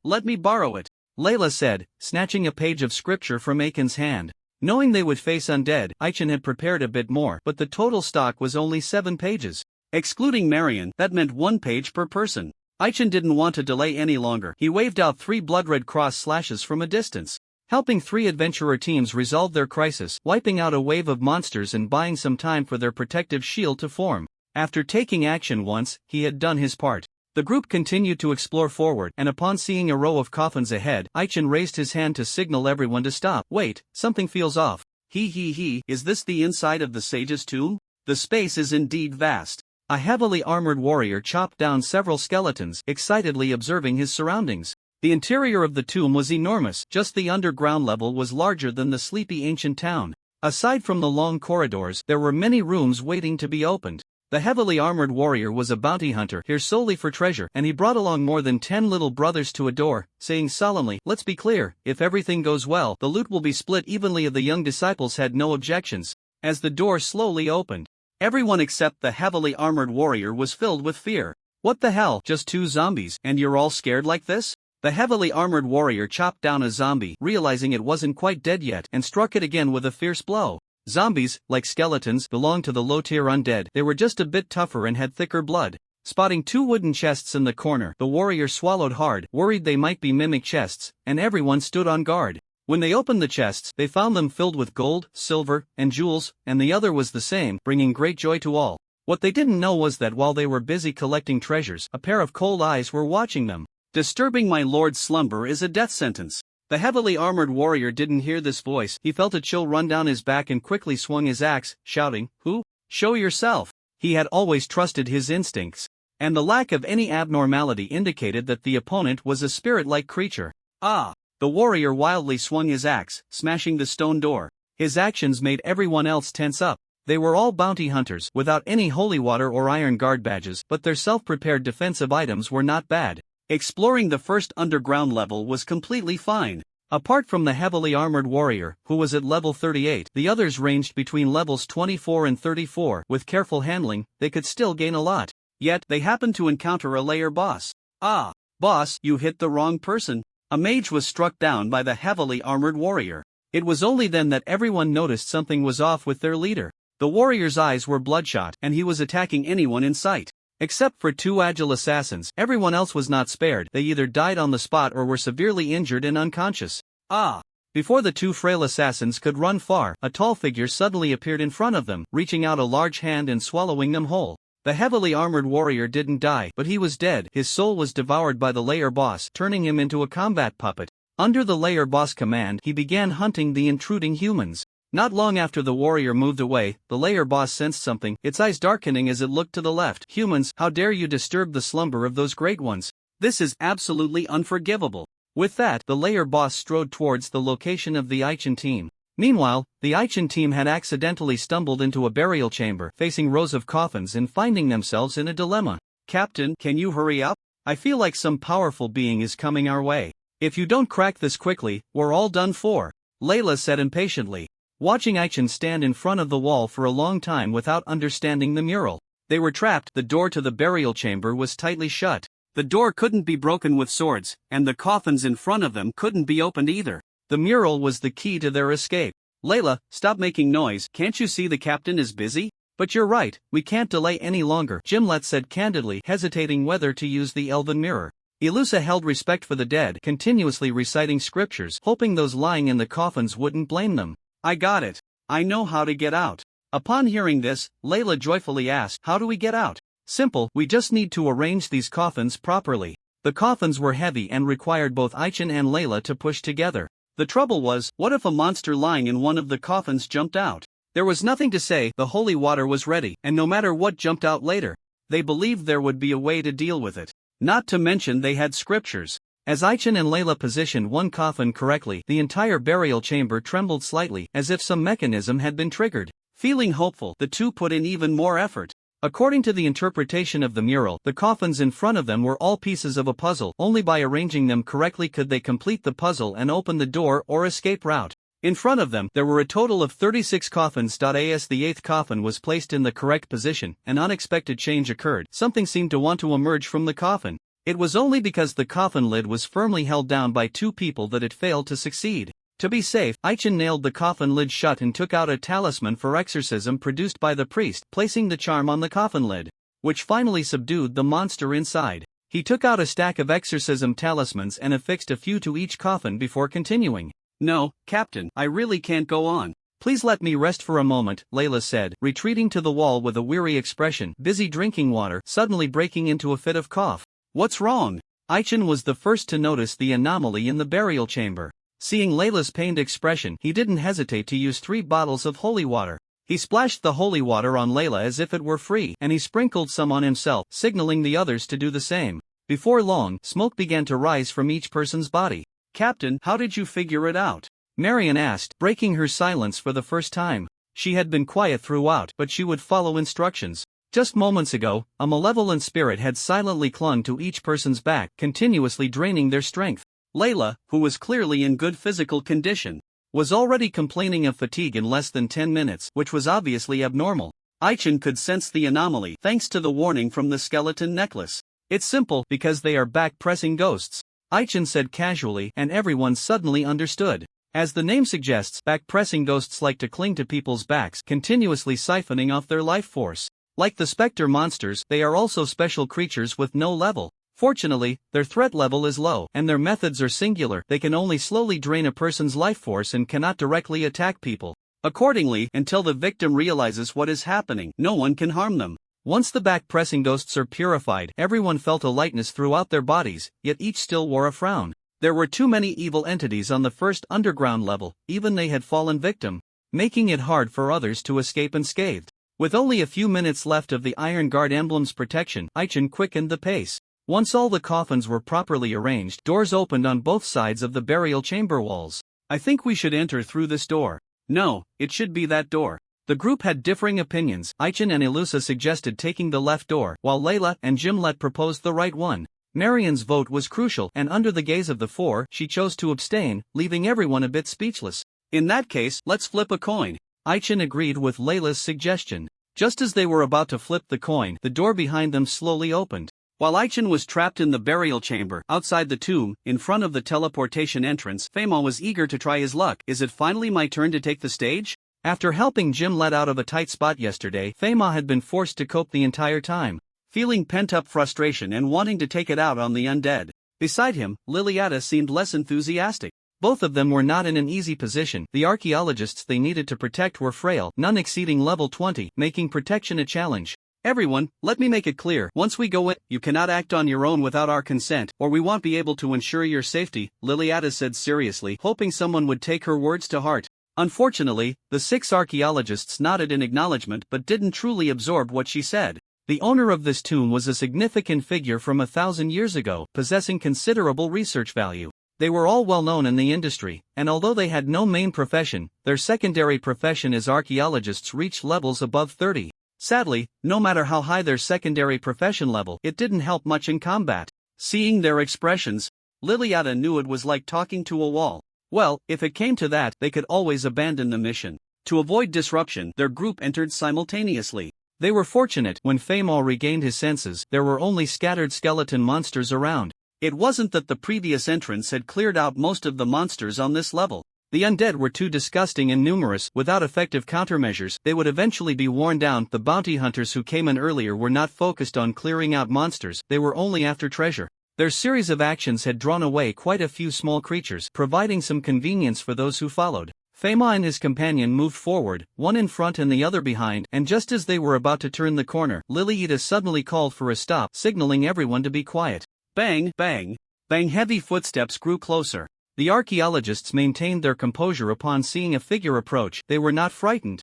Let me borrow it, Layla said, snatching a page of scripture from Aiken's hand. Knowing they would face undead, Aichin had prepared a bit more, but the total stock was only 7 pages. Excluding Marion, that meant 1 page per person. Aichin didn't want to delay any longer. He waved out 3 blood-red cross slashes from a distance, helping 3 adventurer teams resolve their crisis, wiping out a wave of monsters and buying some time for their protective shield to form. After taking action once, he had done his part. The group continued to explore forward, and upon seeing a row of coffins ahead, Aichin raised his hand to signal everyone to stop. Wait, something feels off. Is this the inside of the sage's tomb? The space is indeed vast. A heavily armored warrior chopped down several skeletons, excitedly observing his surroundings. The interior of the tomb was enormous, just the underground level was larger than the sleepy ancient town. Aside from the long corridors, there were many rooms waiting to be opened. The heavily armored warrior was a bounty hunter here solely for treasure, and he brought along more than 10 little brothers to adore, saying solemnly, let's be clear, if everything goes well, the loot will be split evenly. The young disciples had no objections. As the door slowly opened, everyone except the heavily armored warrior was filled with fear. What the hell, just 2 zombies, and you're all scared like this? The heavily armored warrior chopped down a zombie, realizing it wasn't quite dead yet, and struck it again with a fierce blow. Zombies, like skeletons, belonged to the low-tier undead. They were just a bit tougher and had thicker blood. Spotting 2 wooden chests in the corner, the warrior swallowed hard, worried they might be mimic chests, and everyone stood on guard. When they opened the chests, they found them filled with gold, silver, and jewels, and the other was the same, bringing great joy to all. What they didn't know was that while they were busy collecting treasures, a pair of cold eyes were watching them. Disturbing my lord's slumber is a death sentence. The heavily armored warrior didn't hear this voice. He felt a chill run down his back and quickly swung his axe, shouting, Who? Show yourself. He had always trusted his instincts, and the lack of any abnormality indicated that the opponent was a spirit-like creature. Ah! The warrior wildly swung his axe, smashing the stone door. His actions made everyone else tense up. They were all bounty hunters, without any holy water or iron guard badges, but their self-prepared defensive items were not bad. Exploring the first underground level was completely fine. Apart from the heavily armored warrior, who was at level 38, the others ranged between levels 24 and 34. With careful handling, they could still gain a lot. Yet, they happened to encounter a layer boss. Ah, boss, you hit the wrong person. A mage was struck down by the heavily armored warrior. It was only then that everyone noticed something was off with their leader. The warrior's eyes were bloodshot, and he was attacking anyone in sight. Except for 2 agile assassins, everyone else was not spared. They either died on the spot or were severely injured and unconscious. Ah! Before the 2 frail assassins could run far, a tall figure suddenly appeared in front of them, reaching out a large hand and swallowing them whole. The heavily armored warrior didn't die, but he was dead. His soul was devoured by the layer boss, turning him into a combat puppet. Under the layer boss command, he began hunting the intruding humans. Not long after the warrior moved away, the layer boss sensed something, its eyes darkening as it looked to the left. Humans, how dare you disturb the slumber of those great ones? This is absolutely unforgivable. With that, the layer boss strode towards the location of the Aichin team. Meanwhile, the Aichin team had accidentally stumbled into a burial chamber, facing rows of coffins and finding themselves in a dilemma. Captain, can you hurry up? I feel like some powerful being is coming our way. If you don't crack this quickly, we're all done for, Layla said impatiently. Watching Aichen stand in front of the wall for a long time without understanding the mural. They were trapped, the door to the burial chamber was tightly shut. The door couldn't be broken with swords, and the coffins in front of them couldn't be opened either. The mural was the key to their escape. Layla, stop making noise, can't you see the captain is busy? But you're right, we can't delay any longer, Gimlet said candidly, hesitating whether to use the elven mirror. Ilusa held respect for the dead, continuously reciting scriptures, hoping those lying in the coffins wouldn't blame them. I got it. I know how to get out. Upon hearing this, Layla joyfully asked, how do we get out? Simple, we just need to arrange these coffins properly. The coffins were heavy and required both Aichen and Layla to push together. The trouble was, what if a monster lying in one of the coffins jumped out? There was nothing to say, the holy water was ready, and no matter what jumped out later, they believed there would be a way to deal with it. Not to mention they had scriptures. As Aichen and Layla positioned one coffin correctly, the entire burial chamber trembled slightly, as if some mechanism had been triggered. Feeling hopeful, the two put in even more effort. According to the interpretation of the mural, the coffins in front of them were all pieces of a puzzle. Only by arranging them correctly could they complete the puzzle and open the door or escape route. In front of them, there were a total of 36 coffins. As the eighth coffin was placed in the correct position, an unexpected change occurred. Something seemed to want to emerge from the coffin. It was only because the coffin lid was firmly held down by two people that it failed to succeed. To be safe, Aichen nailed the coffin lid shut and took out a talisman for exorcism produced by the priest, placing the charm on the coffin lid, which finally subdued the monster inside. He took out a stack of exorcism talismans and affixed a few to each coffin before continuing. No, Captain, I really can't go on. Please let me rest for a moment, Layla said, retreating to the wall with a weary expression, busy drinking water, suddenly breaking into a fit of cough. What's wrong? Aichen was the first to notice the anomaly in the burial chamber. Seeing Layla's pained expression, he didn't hesitate to use 3 bottles of holy water. He splashed the holy water on Layla as if it were free, and he sprinkled some on himself, signaling the others to do the same. Before long, smoke began to rise from each person's body. Captain, how did you figure it out? Marion asked, breaking her silence for the first time. She had been quiet throughout, but she would follow instructions. Just moments ago, a malevolent spirit had silently clung to each person's back, continuously draining their strength. Layla, who was clearly in good physical condition, was already complaining of fatigue in less than 10 minutes, which was obviously abnormal. Aichen could sense the anomaly thanks to the warning from the skeleton necklace. It's simple, because they are back-pressing ghosts, Aichen said casually, and everyone suddenly understood. As the name suggests, back-pressing ghosts like to cling to people's backs, continuously siphoning off their life force. Like the specter monsters, they are also special creatures with no level. Fortunately, their threat level is low, and their methods are singular. They can only slowly drain a person's life force and cannot directly attack people. Accordingly, until the victim realizes what is happening, no one can harm them. Once the back-pressing ghosts are purified, everyone felt a lightness throughout their bodies, yet each still wore a frown. There were too many evil entities on the first underground level, even they had fallen victim, making it hard for others to escape unscathed. With only a few minutes left of the Iron Guard emblem's protection, Aichen quickened the pace. Once all the coffins were properly arranged, doors opened on both sides of the burial chamber walls. I think we should enter through this door. No, it should be that door. The group had differing opinions. Aichen and Ilusa suggested taking the left door, while Layla and Gimlet proposed the right one. Marion's vote was crucial, and under the gaze of the four, she chose to abstain, leaving everyone a bit speechless. In that case, let's flip a coin. Aichen agreed with Layla's suggestion. Just as they were about to flip the coin, the door behind them slowly opened. While Aichen was trapped in the burial chamber, outside the tomb, in front of the teleportation entrance, Fema was eager to try his luck. Is it finally my turn to take the stage? After helping Gimlet out of a tight spot yesterday, Fema had been forced to cope the entire time, feeling pent-up frustration and wanting to take it out on the undead. Beside him, Liliata seemed less enthusiastic. Both of them were not in an easy position. The archaeologists they needed to protect were frail, none exceeding level 20, making protection a challenge. Everyone, let me make it clear, once we go in, you cannot act on your own without our consent, or we won't be able to ensure your safety, Liliata said seriously, hoping someone would take her words to heart. Unfortunately, the 6 archaeologists nodded in acknowledgement but didn't truly absorb what she said. The owner of this tomb was a significant figure from 1,000 years ago, possessing considerable research value. They were all well known in the industry, and although they had no main profession, their secondary profession as archaeologists reached levels above 30. Sadly, no matter how high their secondary profession level, it didn't help much in combat. Seeing their expressions, Liliana knew it was like talking to a wall. Well, if it came to that, they could always abandon the mission. To avoid disruption, their group entered simultaneously. They were fortunate. When Feimal regained his senses, there were only scattered skeleton monsters around. It wasn't that the previous entrants had cleared out most of the monsters on this level. The undead were too disgusting and numerous. Without effective countermeasures, they would eventually be worn down. The bounty hunters who came in earlier were not focused on clearing out monsters, they were only after treasure. Their series of actions had drawn away quite a few small creatures, providing some convenience for those who followed. Feimal and his companion moved forward, one in front and the other behind, and just as they were about to turn the corner, Liliana suddenly called for a stop, signaling everyone to be quiet. Bang, bang, bang. Heavy footsteps grew closer. The archaeologists maintained their composure upon seeing a figure approach. They were not frightened.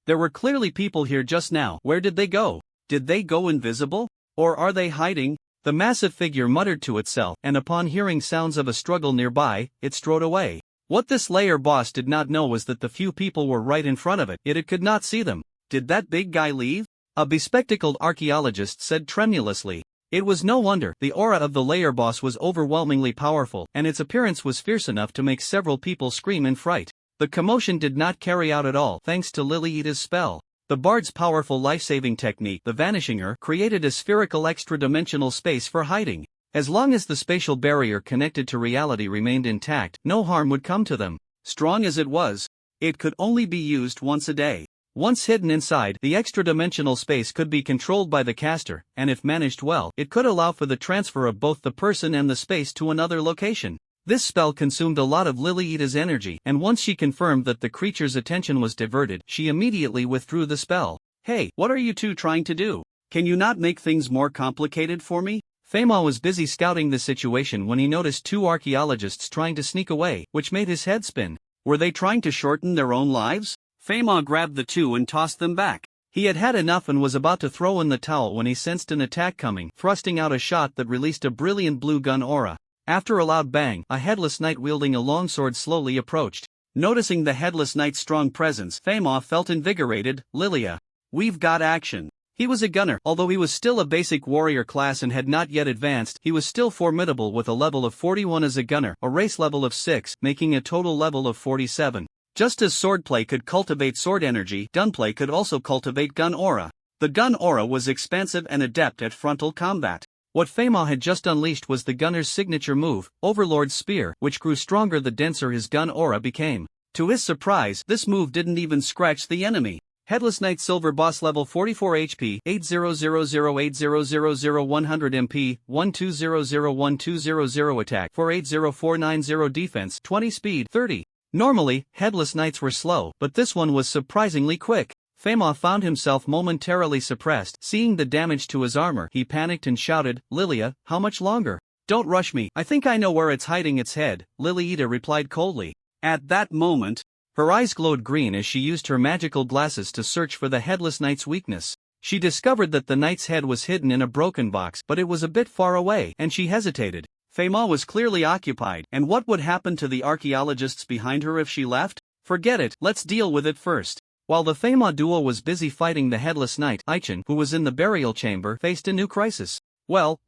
There were clearly people here just now. Where did they go? Did they go invisible? Or are they hiding? The massive figure muttered to itself, and upon hearing sounds of a struggle nearby, it strode away. What this layer boss did not know was that the few people were right in front of it, yet it could not see them. Did that big guy leave? A bespectacled archaeologist said tremulously. It was no wonder. The aura of the layer boss was overwhelmingly powerful, and its appearance was fierce enough to make several people scream in fright. The commotion did not carry out at all thanks to Liliana's spell. The bard's powerful life-saving technique, the Vanishinger, created a spherical extra-dimensional space for hiding. As long as the spatial barrier connected to reality remained intact, no harm would come to them. Strong as it was, it could only be used once a day. Once hidden inside, the extra-dimensional space could be controlled by the caster, and if managed well, it could allow for the transfer of both the person and the space to another location. This spell consumed a lot of Liliana's energy, and once she confirmed that the creature's attention was diverted, she immediately withdrew the spell. Hey, what are you two trying to do? Can you not make things more complicated for me? Feimal was busy scouting the situation when he noticed two archaeologists trying to sneak away, which made his head spin. Were they trying to shorten their own lives? Feimal grabbed the two and tossed them back. He had had enough and was about to throw in the towel when he sensed an attack coming, thrusting out a shot that released a brilliant blue gun aura. After a loud bang, a headless knight wielding a longsword slowly approached. Noticing the headless knight's strong presence, Feimal felt invigorated. Lilia, we've got action. He was a gunner. Although he was still a basic warrior class and had not yet advanced, he was still formidable with a level of 41 as a gunner, a race level of 6, making a total level of 47. Just as swordplay could cultivate sword energy, gunplay could also cultivate gun aura. The gun aura was expansive and adept at frontal combat. What Feimal had just unleashed was the gunner's signature move, Overlord's Spear, which grew stronger the denser his gun aura became. To his surprise, this move didn't even scratch the enemy. Headless Knight Silver Boss level 44 HP, 80008000 100 MP, 12001200 attack, 480490 defense, 20 speed, 30. Normally, Headless Knights were slow, but this one was surprisingly quick. Feimal found himself momentarily suppressed. Seeing the damage to his armor, he panicked and shouted, Lilia, how much longer? Don't rush me, I think I know where it's hiding its head, Liliana replied coldly. At that moment, her eyes glowed green as she used her magical glasses to search for the Headless Knight's weakness. She discovered that the knight's head was hidden in a broken box, but it was a bit far away, and she hesitated. Feimal was clearly occupied, and what would happen to the archaeologists behind her if she left? Forget it, let's deal with it first. While the Feimal duo was busy fighting the Headless Knight, Aichin, who was in the burial chamber, faced a new crisis. Well,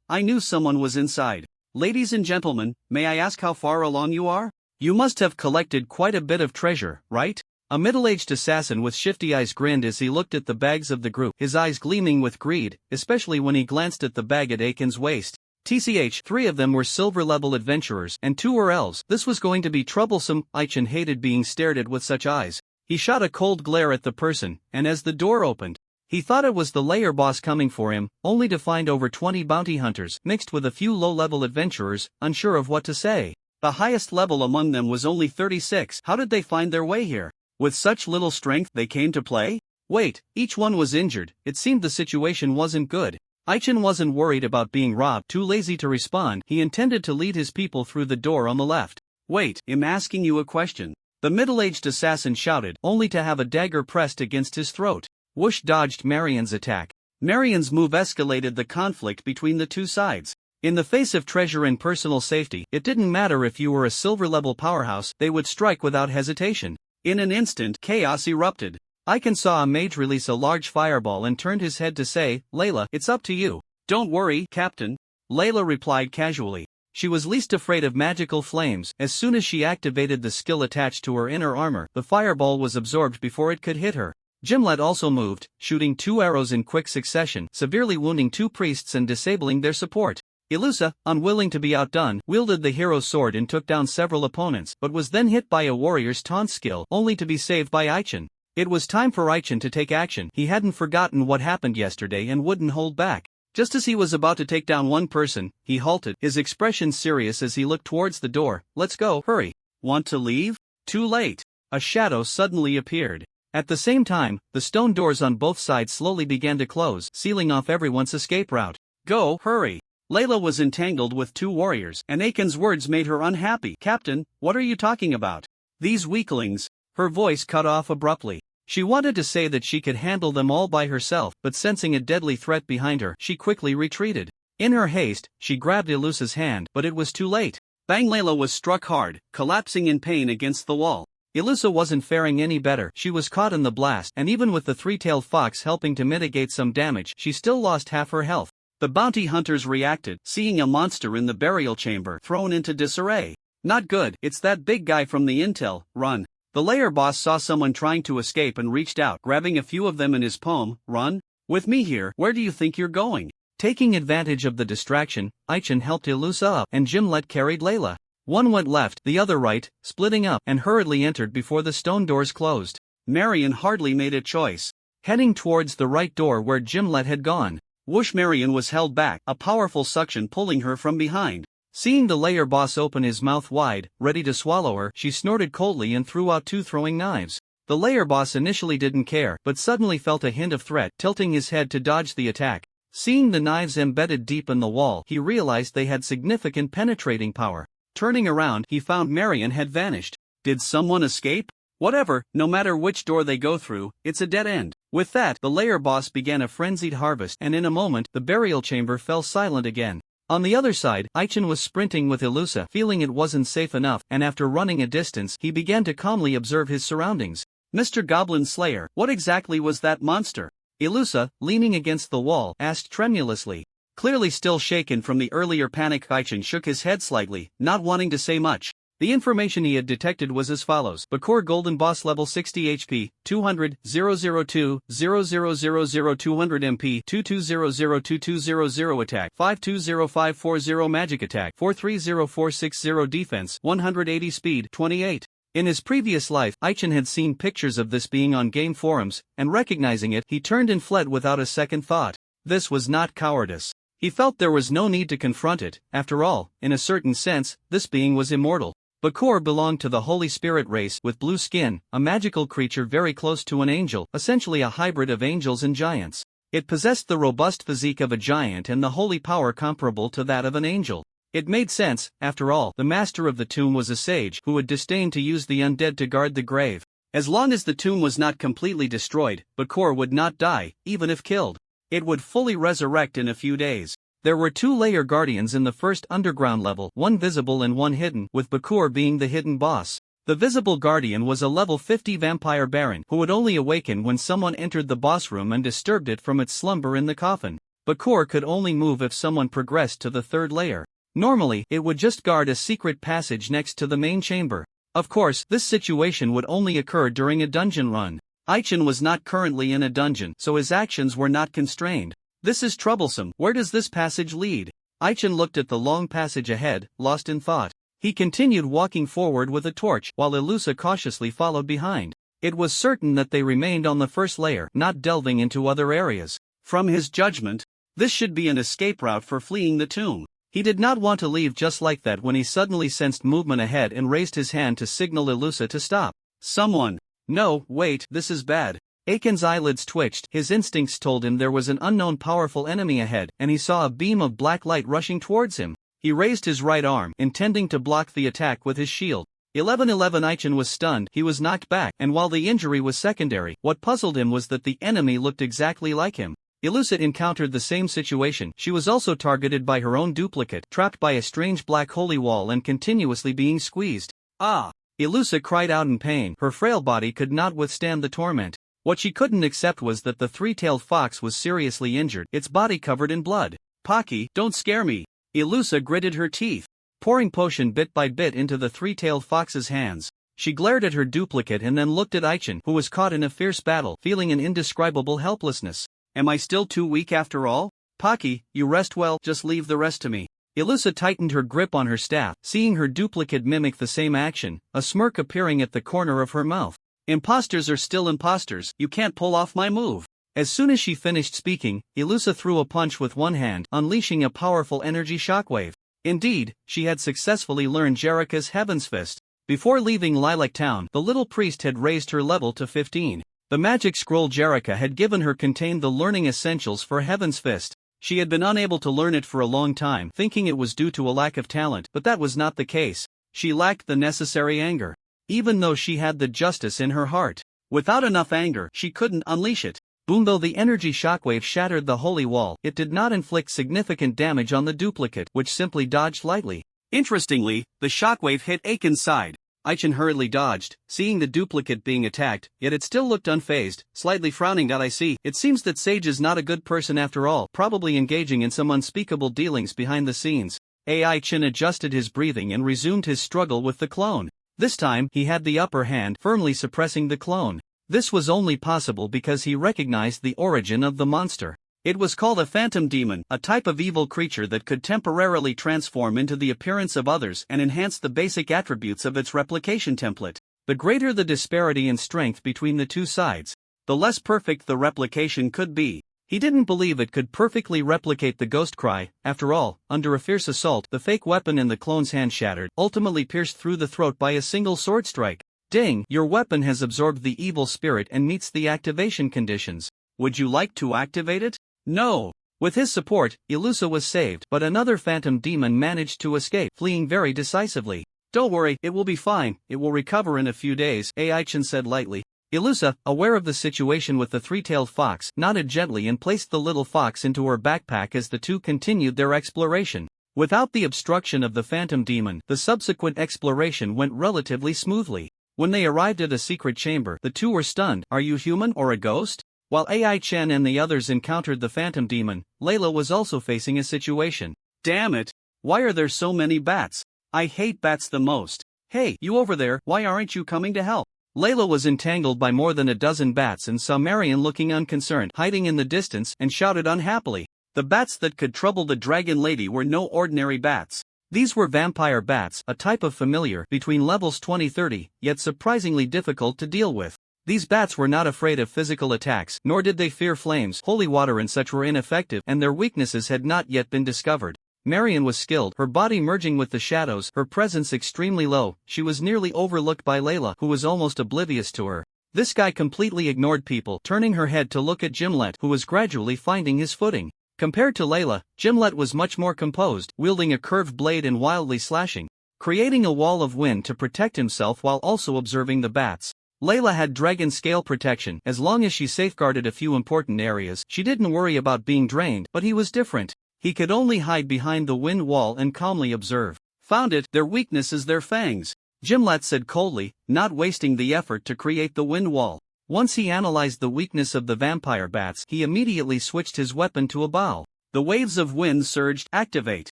I knew someone was inside. Ladies and gentlemen, may I ask how far along you are? You must have collected quite a bit of treasure, right? A middle-aged assassin with shifty eyes grinned as he looked at the bags of the group, his eyes gleaming with greed, especially when he glanced at the bag at Aiken's waist. TCH, 3 of them were silver-level adventurers, and 2 were elves. This was going to be troublesome. Aichin hated being stared at with such eyes. He shot a cold glare at the person, and as the door opened, he thought it was the layer boss coming for him, only to find over 20 bounty hunters, mixed with a few low-level adventurers, unsure of what to say. The highest level among them was only 36. How did they find their way here? With such little strength they came to play? Wait, each one was injured. It seemed the situation wasn't good. Aichin wasn't worried about being robbed. Too lazy to respond, he intended to lead his people through the door on the left. Wait, I'm asking you a question. The middle-aged assassin shouted, only to have a dagger pressed against his throat. Whoosh dodged Marian's attack. Marian's move escalated the conflict between the two sides. In the face of treasure and personal safety, it didn't matter if you were a silver-level powerhouse, they would strike without hesitation. In an instant, chaos erupted. Aiken saw a mage release a large fireball and turned his head to say, Layla, it's up to you. Don't worry, Captain. Layla replied casually. She was least afraid of magical flames. As soon as she activated the skill attached to her inner armor, the fireball was absorbed before it could hit her. Gimlet also moved, shooting 2 arrows in quick succession, severely wounding 2 priests and disabling their support. Ilusa, unwilling to be outdone, wielded the hero's sword and took down several opponents, but was then hit by a warrior's taunt skill, only to be saved by Aichin. It was time for Aichin to take action. He hadn't forgotten what happened yesterday and wouldn't hold back. Just as he was about to take down one person, he halted, his expression serious as he looked towards the door. Let's go, hurry. Want to leave? Too late. A shadow suddenly appeared. At the same time, the stone doors on both sides slowly began to close, sealing off everyone's escape route. Go, hurry. Layla was entangled with 2 warriors, and Aiken's words made her unhappy. Captain, what are you talking about? These weaklings. Her voice cut off abruptly. She wanted to say that she could handle them all by herself, but sensing a deadly threat behind her, she quickly retreated. In her haste, she grabbed Ilusa's hand, but it was too late. Bang! Layla was struck hard, collapsing in pain against the wall. Ilusa wasn't faring any better. She was caught in the blast, and even with the 3-tailed fox helping to mitigate some damage, she still lost half her health. The bounty hunters reacted, seeing a monster in the burial chamber, thrown into disarray. Not good, it's that big guy from the intel. Run. The lair boss saw someone trying to escape and reached out, grabbing a few of them in his palm. Run? With me here, where do you think you're going? Taking advantage of the distraction, Aichin helped Ilusa up, and Gimlet carried Layla. One went left, the other right, splitting up, and hurriedly entered before the stone doors closed. Marion hardly made a choice. Heading towards the right door where Gimlet had gone. Whoosh! Marion was held back, a powerful suction pulling her from behind. Seeing the lair boss open his mouth wide, ready to swallow her, she snorted coldly and threw out 2 throwing knives. The lair boss initially didn't care, but suddenly felt a hint of threat, tilting his head to dodge the attack. Seeing the knives embedded deep in the wall, he realized they had significant penetrating power. Turning around, he found Marion had vanished. Did someone escape? Whatever, no matter which door they go through, it's a dead end. With that, the lair boss began a frenzied harvest, and in a moment, the burial chamber fell silent again. On the other side, Aichin was sprinting with Ilusa, feeling it wasn't safe enough, and after running a distance, he began to calmly observe his surroundings. Mr. Goblin Slayer, what exactly was that monster? Ilusa, leaning against the wall, asked tremulously. Clearly still shaken from the earlier panic, Aichin shook his head slightly, not wanting to say much. The information he had detected was as follows. Bakor Golden Boss level 60 HP, 200, 002, 0000 200 MP, 22002200 attack, 520540 magic attack, 430460 defense, 180 speed, 28. In his previous life, Aichin had seen pictures of this being on game forums, and recognizing it, he turned and fled without a second thought. This was not cowardice. He felt there was no need to confront it. After all, in a certain sense, this being was immortal. Bakor belonged to the Holy Spirit race with blue skin, a magical creature very close to an angel, essentially a hybrid of angels and giants. It possessed the robust physique of a giant and the holy power comparable to that of an angel. It made sense, after all, the master of the tomb was a sage who would disdain to use the undead to guard the grave. As long as the tomb was not completely destroyed, Bakor would not die, even if killed. It would fully resurrect in a few days. There were 2 layer guardians in the first underground level, one visible and one hidden, with Bakor being the hidden boss. The visible guardian was a level 50 vampire baron who would only awaken when someone entered the boss room and disturbed it from its slumber in the coffin. Bakor could only move if someone progressed to the 3rd layer. Normally, it would just guard a secret passage next to the main chamber. Of course, this situation would only occur during a dungeon run. Aichin was not currently in a dungeon, so his actions were not constrained. This is troublesome. Where does this passage lead? Aichin looked at the long passage ahead, lost in thought. He continued walking forward with a torch, while Ilusa cautiously followed behind. It was certain that they remained on the 1st layer, not delving into other areas. From his judgment, this should be an escape route for fleeing the tomb. He did not want to leave just like that when he suddenly sensed movement ahead and raised his hand to signal Ilusa to stop. Someone. No, wait, this is bad. Aiken's eyelids twitched, his instincts told him there was an unknown powerful enemy ahead, and he saw a beam of black light rushing towards him. He raised his right arm, intending to block the attack with his shield. 1111 Aichin was stunned, he was knocked back, and while the injury was secondary, what puzzled him was that the enemy looked exactly like him. Ilusa encountered the same situation. She was also targeted by her own duplicate, trapped by a strange black holy wall and continuously being squeezed. Ah! Ilusa cried out in pain, her frail body could not withstand the torment. What she couldn't accept was that the 3-tailed fox was seriously injured, its body covered in blood. Pocky, don't scare me. Ilusa gritted her teeth, pouring potion bit by bit into the three-tailed fox's hands. She glared at her duplicate and then looked at Aichin, who was caught in a fierce battle, feeling an indescribable helplessness. Am I still too weak after all? Pocky, you rest well, just leave the rest to me. Ilusa tightened her grip on her staff, seeing her duplicate mimic the same action, a smirk appearing at the corner of her mouth. Imposters are still imposters, you can't pull off my move. As soon as she finished speaking, Ilusa threw a punch with one hand, unleashing a powerful energy shockwave. Indeed, she had successfully learned Jerika's Heaven's Fist. Before leaving Lilac Town, the little priest had raised her level to 15. The magic scroll Jerika had given her contained the learning essentials for Heaven's Fist. She had been unable to learn it for a long time, thinking it was due to a lack of talent, but that was not the case. She lacked the necessary anger. Even though she had the justice in her heart, without enough anger, she couldn't unleash it. Boom! Though the energy shockwave shattered the holy wall, it did not inflict significant damage on the duplicate, which simply dodged lightly. Interestingly, the shockwave hit Aiken's side. Aichin hurriedly dodged, seeing the duplicate being attacked, yet it still looked unfazed, slightly frowning. I see. It seems that Sage is not a good person after all, probably engaging in some unspeakable dealings behind the scenes. Aichin adjusted his breathing and resumed his struggle with the clone. This time, he had the upper hand, firmly suppressing the clone. This was only possible because he recognized the origin of the monster. It was called a phantom demon, a type of evil creature that could temporarily transform into the appearance of others and enhance the basic attributes of its replication template. The greater the disparity in strength between the two sides, the less perfect the replication could be. He didn't believe it could perfectly replicate the ghost cry. After all, under a fierce assault, the fake weapon in the clone's hand shattered, ultimately pierced through the throat by a single sword strike. Ding! Your weapon has absorbed the evil spirit and meets the activation conditions. Would you like to activate it? No. With his support, Ilusa was saved, but another phantom demon managed to escape, fleeing very decisively. Don't worry, it will be fine, it will recover in a few days, Aichin said lightly. Ilusa, aware of the situation with the three-tailed fox, nodded gently and placed the little fox into her backpack as the two continued their exploration. Without the obstruction of the phantom demon, the subsequent exploration went relatively smoothly. When they arrived at a secret chamber, the two were stunned. Are you human or a ghost? While Aichin and the others encountered the phantom demon, Layla was also facing a situation. Damn it! Why are there so many bats? I hate bats the most. Hey, you over there, why aren't you coming to help? Layla was entangled by more than a dozen bats and saw Marion looking unconcerned, hiding in the distance, and shouted unhappily. The bats that could trouble the dragon lady were no ordinary bats. These were vampire bats, a type of familiar between levels 20-30, yet surprisingly difficult to deal with. These bats were not afraid of physical attacks, nor did they fear flames. Holy water and such were ineffective, and their weaknesses had not yet been discovered. Marion was skilled, her body merging with the shadows, her presence extremely low. She was nearly overlooked by Layla, who was almost oblivious to her. This guy completely ignored people, turning her head to look at Gimlet, who was gradually finding his footing. Compared to Layla, Gimlet was much more composed, wielding a curved blade and wildly slashing, creating a wall of wind to protect himself while also observing the bats. Layla had dragon scale protection. As long as she safeguarded a few important areas, she didn't worry about being drained, but he was different. He could only hide behind the wind wall and calmly observe. Found it, their weakness is their fangs, Gimlet said coldly, not wasting the effort to create the wind wall. Once he analyzed the weakness of the vampire bats, he immediately switched his weapon to a bow. The waves of wind surged. Activate.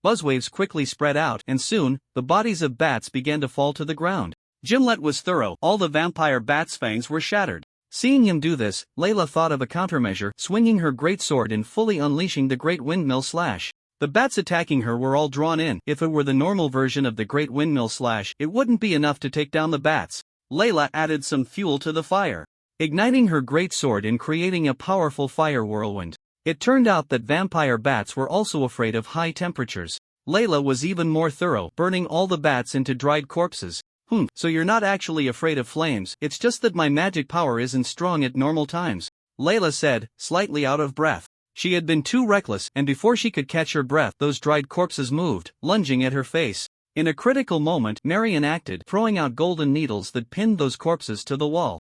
Buzzwaves quickly spread out, and soon, the bodies of bats began to fall to the ground. Gimlet was thorough. All the vampire bats' fangs were shattered. Seeing him do this, Layla thought of a countermeasure, swinging her great sword and fully unleashing the great windmill slash. The bats attacking her were all drawn in. If it were the normal version of the great windmill slash, it wouldn't be enough to take down the bats. Layla added some fuel to the fire, igniting her great sword and creating a powerful fire whirlwind. It turned out that vampire bats were also afraid of high temperatures. Layla was even more thorough, burning all the bats into dried corpses. So you're not actually afraid of flames, it's just that my magic power isn't strong at normal times, Layla said, slightly out of breath. She had been too reckless, and before she could catch her breath, those dried corpses moved, lunging at her face. In a critical moment, Marion acted, throwing out golden needles that pinned those corpses to the wall.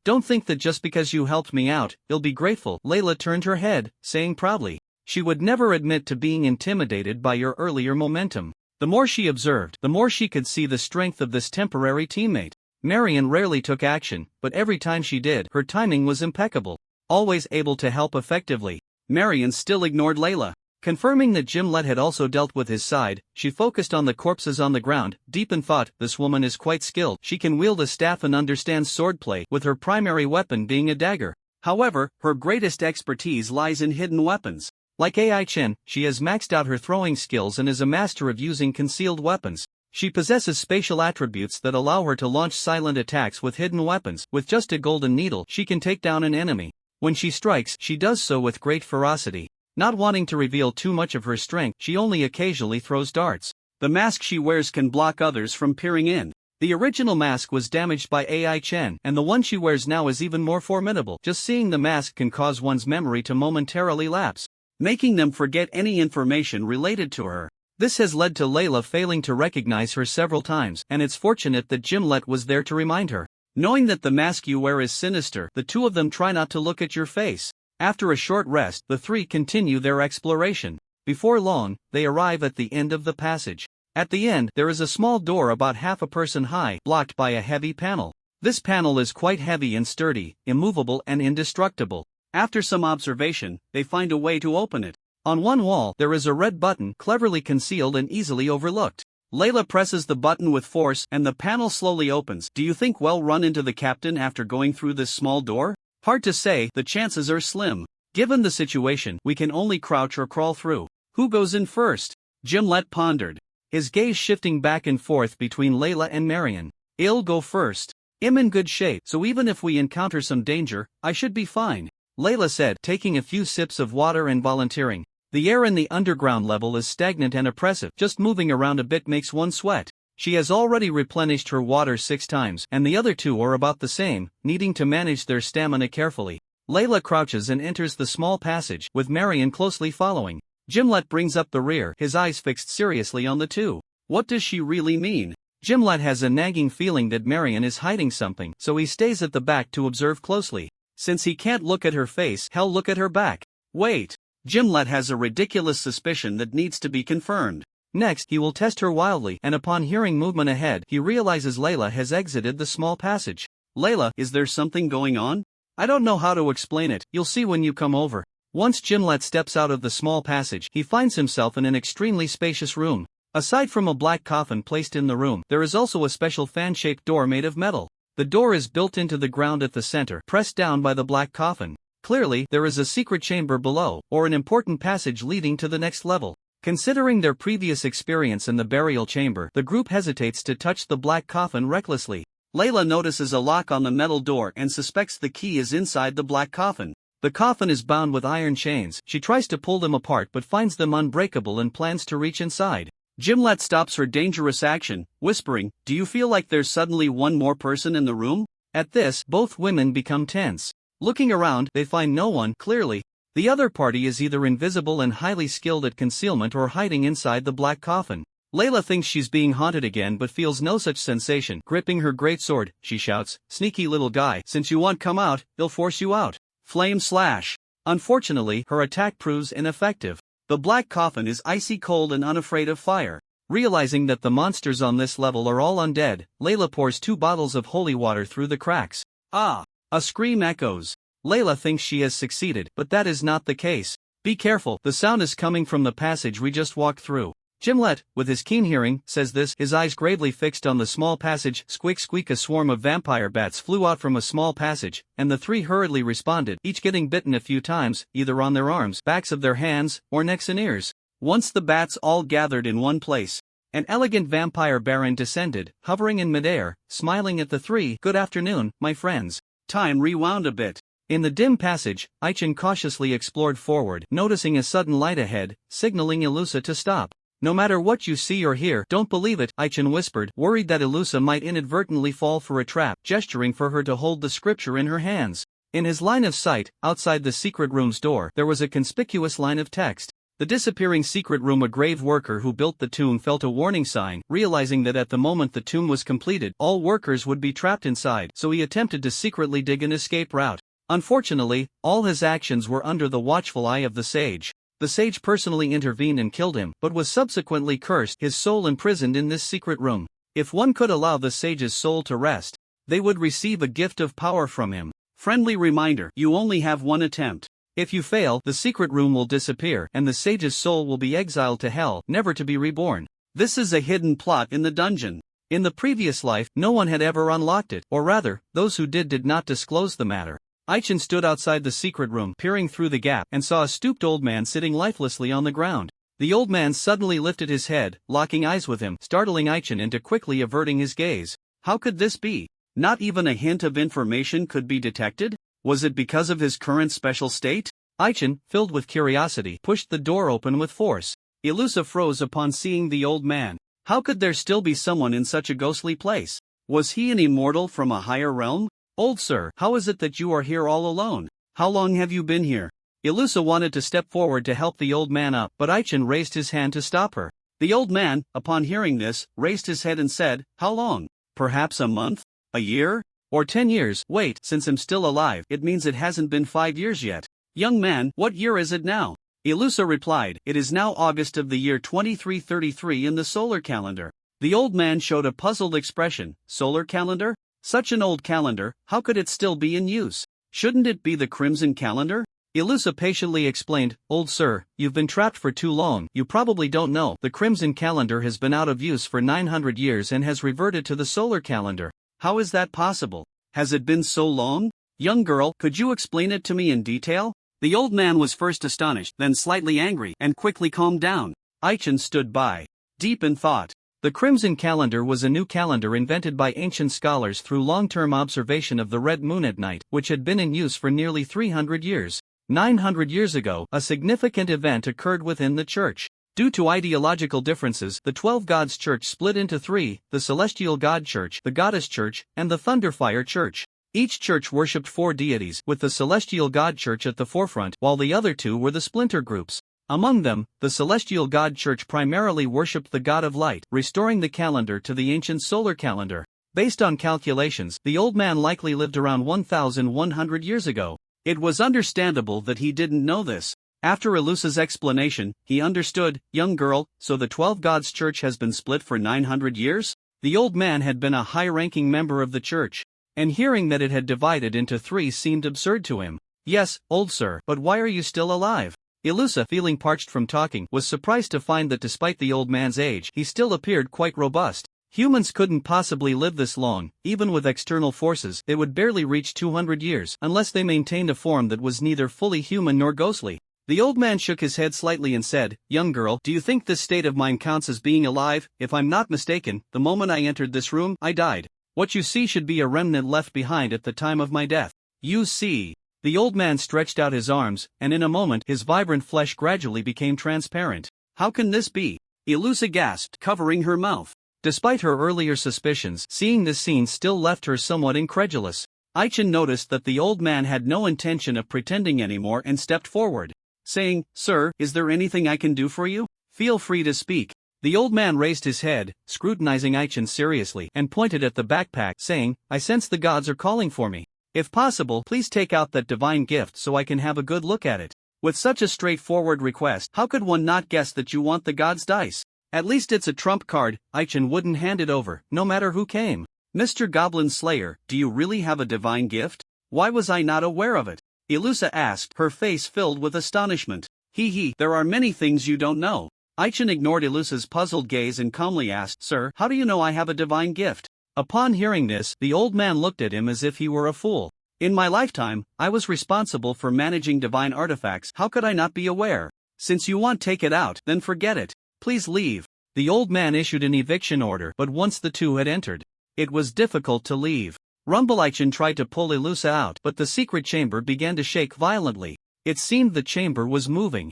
Don't think that just because you helped me out, you'll be grateful, Layla turned her head, saying proudly. She would never admit to being intimidated by your earlier momentum. The more she observed, the more she could see the strength of this temporary teammate. Marion rarely took action, but every time she did, her timing was impeccable. Always able to help effectively. Marion still ignored Layla. Confirming that Gimlet had also dealt with his side, she focused on the corpses on the ground, deep in thought. This woman is quite skilled. She can wield a staff and understands swordplay, with her primary weapon being a dagger. However, her greatest expertise lies in hidden weapons. Like Ai Chen, she has maxed out her throwing skills and is a master of using concealed weapons. She possesses spatial attributes that allow her to launch silent attacks with hidden weapons. With just a golden needle, she can take down an enemy. When she strikes, she does so with great ferocity. Not wanting to reveal too much of her strength, she only occasionally throws darts. The mask she wears can block others from peering in. The original mask was damaged by Ai Chen, and the one she wears now is even more formidable. Just seeing the mask can cause one's memory to momentarily lapse, making them forget any information related to her. This has led to Layla failing to recognize her several times, and it's fortunate that Gimlet was there to remind her. Knowing that the mask you wear is sinister, the two of them try not to look at your face. After a short rest, the three continue their exploration. Before long, they arrive at the end of the passage. At the end, there is a small door about half a person high, blocked by a heavy panel. This panel is quite heavy and sturdy, immovable and indestructible. After some observation, they find a way to open it. On one wall, there is a red button, cleverly concealed and easily overlooked. Layla presses the button with force, and the panel slowly opens. Do you think we'll run into the captain after going through this small door? Hard to say, the chances are slim. Given the situation, we can only crouch or crawl through. Who goes in first? Gimlet pondered, his gaze shifting back and forth between Layla and Marion. I'll go first. I'm in good shape, so even if we encounter some danger, I should be fine, Layla said, taking a few sips of water and volunteering. The air in the underground level is stagnant and oppressive. Just moving around a bit makes one sweat. She has already replenished her water 6 times, and the other 2 are about the same, needing to manage their stamina carefully. Layla crouches and enters the small passage, with Marion closely following. Gimlet brings up the rear, his eyes fixed seriously on the two. What does she really mean? Gimlet has a nagging feeling that Marion is hiding something, so he stays at the back to observe closely. Since he can't look at her face, he'll look at her back. Wait. Gimlet has a ridiculous suspicion that needs to be confirmed. Next, he will test her wildly, and upon hearing movement ahead, he realizes Layla has exited the small passage. Layla, is there something going on? I don't know how to explain it, you'll see when you come over. Once Gimlet steps out of the small passage, he finds himself in an extremely spacious room. Aside from a black coffin placed in the room, there is also a special fan-shaped door made of metal. The door is built into the ground at the center, pressed down by the black coffin. Clearly, there is a secret chamber below, or an important passage leading to the next level. Considering their previous experience in the burial chamber, the group hesitates to touch the black coffin recklessly. Layla notices a lock on the metal door and suspects the key is inside the black coffin. The coffin is bound with iron chains. She tries to pull them apart but finds them unbreakable and plans to reach inside. Gimlet stops her dangerous action, whispering, "Do you feel like there's suddenly one more person in the room?" At this, both women become tense. Looking around, they find no one. Clearly, the other party is either invisible and highly skilled at concealment or hiding inside the black coffin. Layla thinks she's being haunted again but feels no such sensation. Gripping her greatsword, she shouts, "Sneaky little guy, since you won't come out, they'll force you out. Flame slash." Unfortunately, her attack proves ineffective. The black coffin is icy cold and unafraid of fire. Realizing that the monsters on this level are all undead, Layla pours 2 bottles of holy water through the cracks. Ah! A scream echoes. Layla thinks she has succeeded, but that is not the case. Be careful, the sound is coming from the passage we just walked through. Gimlet, with his keen hearing, says this, his eyes gravely fixed on the small passage. Squeak squeak, a swarm of vampire bats flew out from a small passage, and the 3 hurriedly responded, each getting bitten a few times, either on their arms, backs of their hands, or necks and ears. Once the bats all gathered in one place, an elegant vampire baron descended, hovering in midair, smiling at the 3. "Good afternoon, my friends." Time rewound a bit. In the dim passage, Ai-Chen cautiously explored forward, noticing a sudden light ahead, signaling Ilusa to stop. "No matter what you see or hear, don't believe it," Ai-Chen whispered, worried that Ilusa might inadvertently fall for a trap, gesturing for her to hold the scripture in her hands. In his line of sight, outside the secret room's door, there was a conspicuous line of text. The disappearing secret room. A grave worker who built the tomb felt a warning sign, realizing that at the moment the tomb was completed, all workers would be trapped inside, so he attempted to secretly dig an escape route. Unfortunately, all his actions were under the watchful eye of the sage. The sage personally intervened and killed him, but was subsequently cursed, his soul imprisoned in this secret room. If one could allow the sage's soul to rest, they would receive a gift of power from him. Friendly reminder, you only have one attempt. If you fail, the secret room will disappear and the sage's soul will be exiled to hell, never to be reborn. This is a hidden plot in the dungeon. In the previous life, no one had ever unlocked it, or rather, those who did not disclose the matter. Aichen stood outside the secret room, peering through the gap, and saw a stooped old man sitting lifelessly on the ground. The old man suddenly lifted his head, locking eyes with him, startling Aichen into quickly averting his gaze. How could this be? Not even a hint of information could be detected? Was it because of his current special state? Aichen, filled with curiosity, pushed the door open with force. Ilusa froze upon seeing the old man. How could there still be someone in such a ghostly place? Was he an immortal from a higher realm? Old sir, how is it that you are here all alone? How long have you been here? Ilusa wanted to step forward to help the old man up, but Aichen raised his hand to stop her. The old man, upon hearing this, raised his head and said, "How long? Perhaps a month? A year? Or 10 years? Wait, since I'm still alive, it means it hasn't been 5 years yet. Young man, what year is it now?" Ilusa replied, "It is now August of the year 2333 in the solar calendar." The old man showed a puzzled expression. Solar calendar? Such an old calendar, how could it still be in use? Shouldn't it be the crimson calendar? Ilusa patiently explained, "Old sir, you've been trapped for too long. You probably don't know. The crimson calendar has been out of use for 900 years and has reverted to the solar calendar." "How is that possible? Has it been so long? Young girl, could you explain it to me in detail?" The old man was first astonished, then slightly angry, and quickly calmed down. Aichen stood by, deep in thought. The Crimson Calendar was a new calendar invented by ancient scholars through long-term observation of the red moon at night, which had been in use for nearly 300 years. 900 years ago, a significant event occurred within the church. Due to ideological differences, the 12 Gods Church split into three: the Celestial God Church, the Goddess Church, and the Thunderfire Church. Each church worshipped 4 deities, with the Celestial God Church at the forefront, while the other 2 were the splinter groups. Among them, the Celestial God Church primarily worshipped the God of Light, restoring the calendar to the ancient solar calendar. Based on calculations, the old man likely lived around 1,100 years ago. It was understandable that he didn't know this. After Ilusa's explanation, he understood. "Young girl, so the 12 Gods Church has been split for 900 years? The old man had been a high-ranking member of the church, and hearing that it had divided into 3 seemed absurd to him. "Yes, old sir, but why are you still alive?" Ilusa, feeling parched from talking, was surprised to find that despite the old man's age, he still appeared quite robust. Humans couldn't possibly live this long. Even with external forces, they would barely reach 200 years, unless they maintained a form that was neither fully human nor ghostly. The old man shook his head slightly and said, "Young girl, do you think this state of mine counts as being alive? If I'm not mistaken, the moment I entered this room, I died. What you see should be a remnant left behind at the time of my death." "You see." The old man stretched out his arms, and in a moment his vibrant flesh gradually became transparent. "How can this be?" Ilusa gasped, covering her mouth. Despite her earlier suspicions, seeing this scene still left her somewhat incredulous. Aichen noticed that the old man had no intention of pretending anymore and stepped forward, saying, "Sir, is there anything I can do for you? Feel free to speak." The old man raised his head, scrutinizing Aichen seriously, and pointed at the backpack, saying, "I sense the gods are calling for me. If possible, please take out that divine gift so I can have a good look at it." With such a straightforward request, how could one not guess that you want the god's dice? At least it's a trump card. Aichen wouldn't hand it over, no matter who came. "Mr. Goblin Slayer, do you really have a divine gift? Why was I not aware of it?" Ilusa asked, her face filled with astonishment. There are many things you don't know." Aichen ignored Ilusa's puzzled gaze and calmly asked, "Sir, how do you know I have a divine gift?" Upon hearing this, the old man looked at him as if he were a fool. "In my lifetime, I was responsible for managing divine artifacts. How could I not be aware? Since you want take it out, then forget it. Please leave." The old man issued an eviction order, but once the 2 had entered, it was difficult to leave. Aichen tried to pull Ilusa out, but the secret chamber began to shake violently. It seemed the chamber was moving.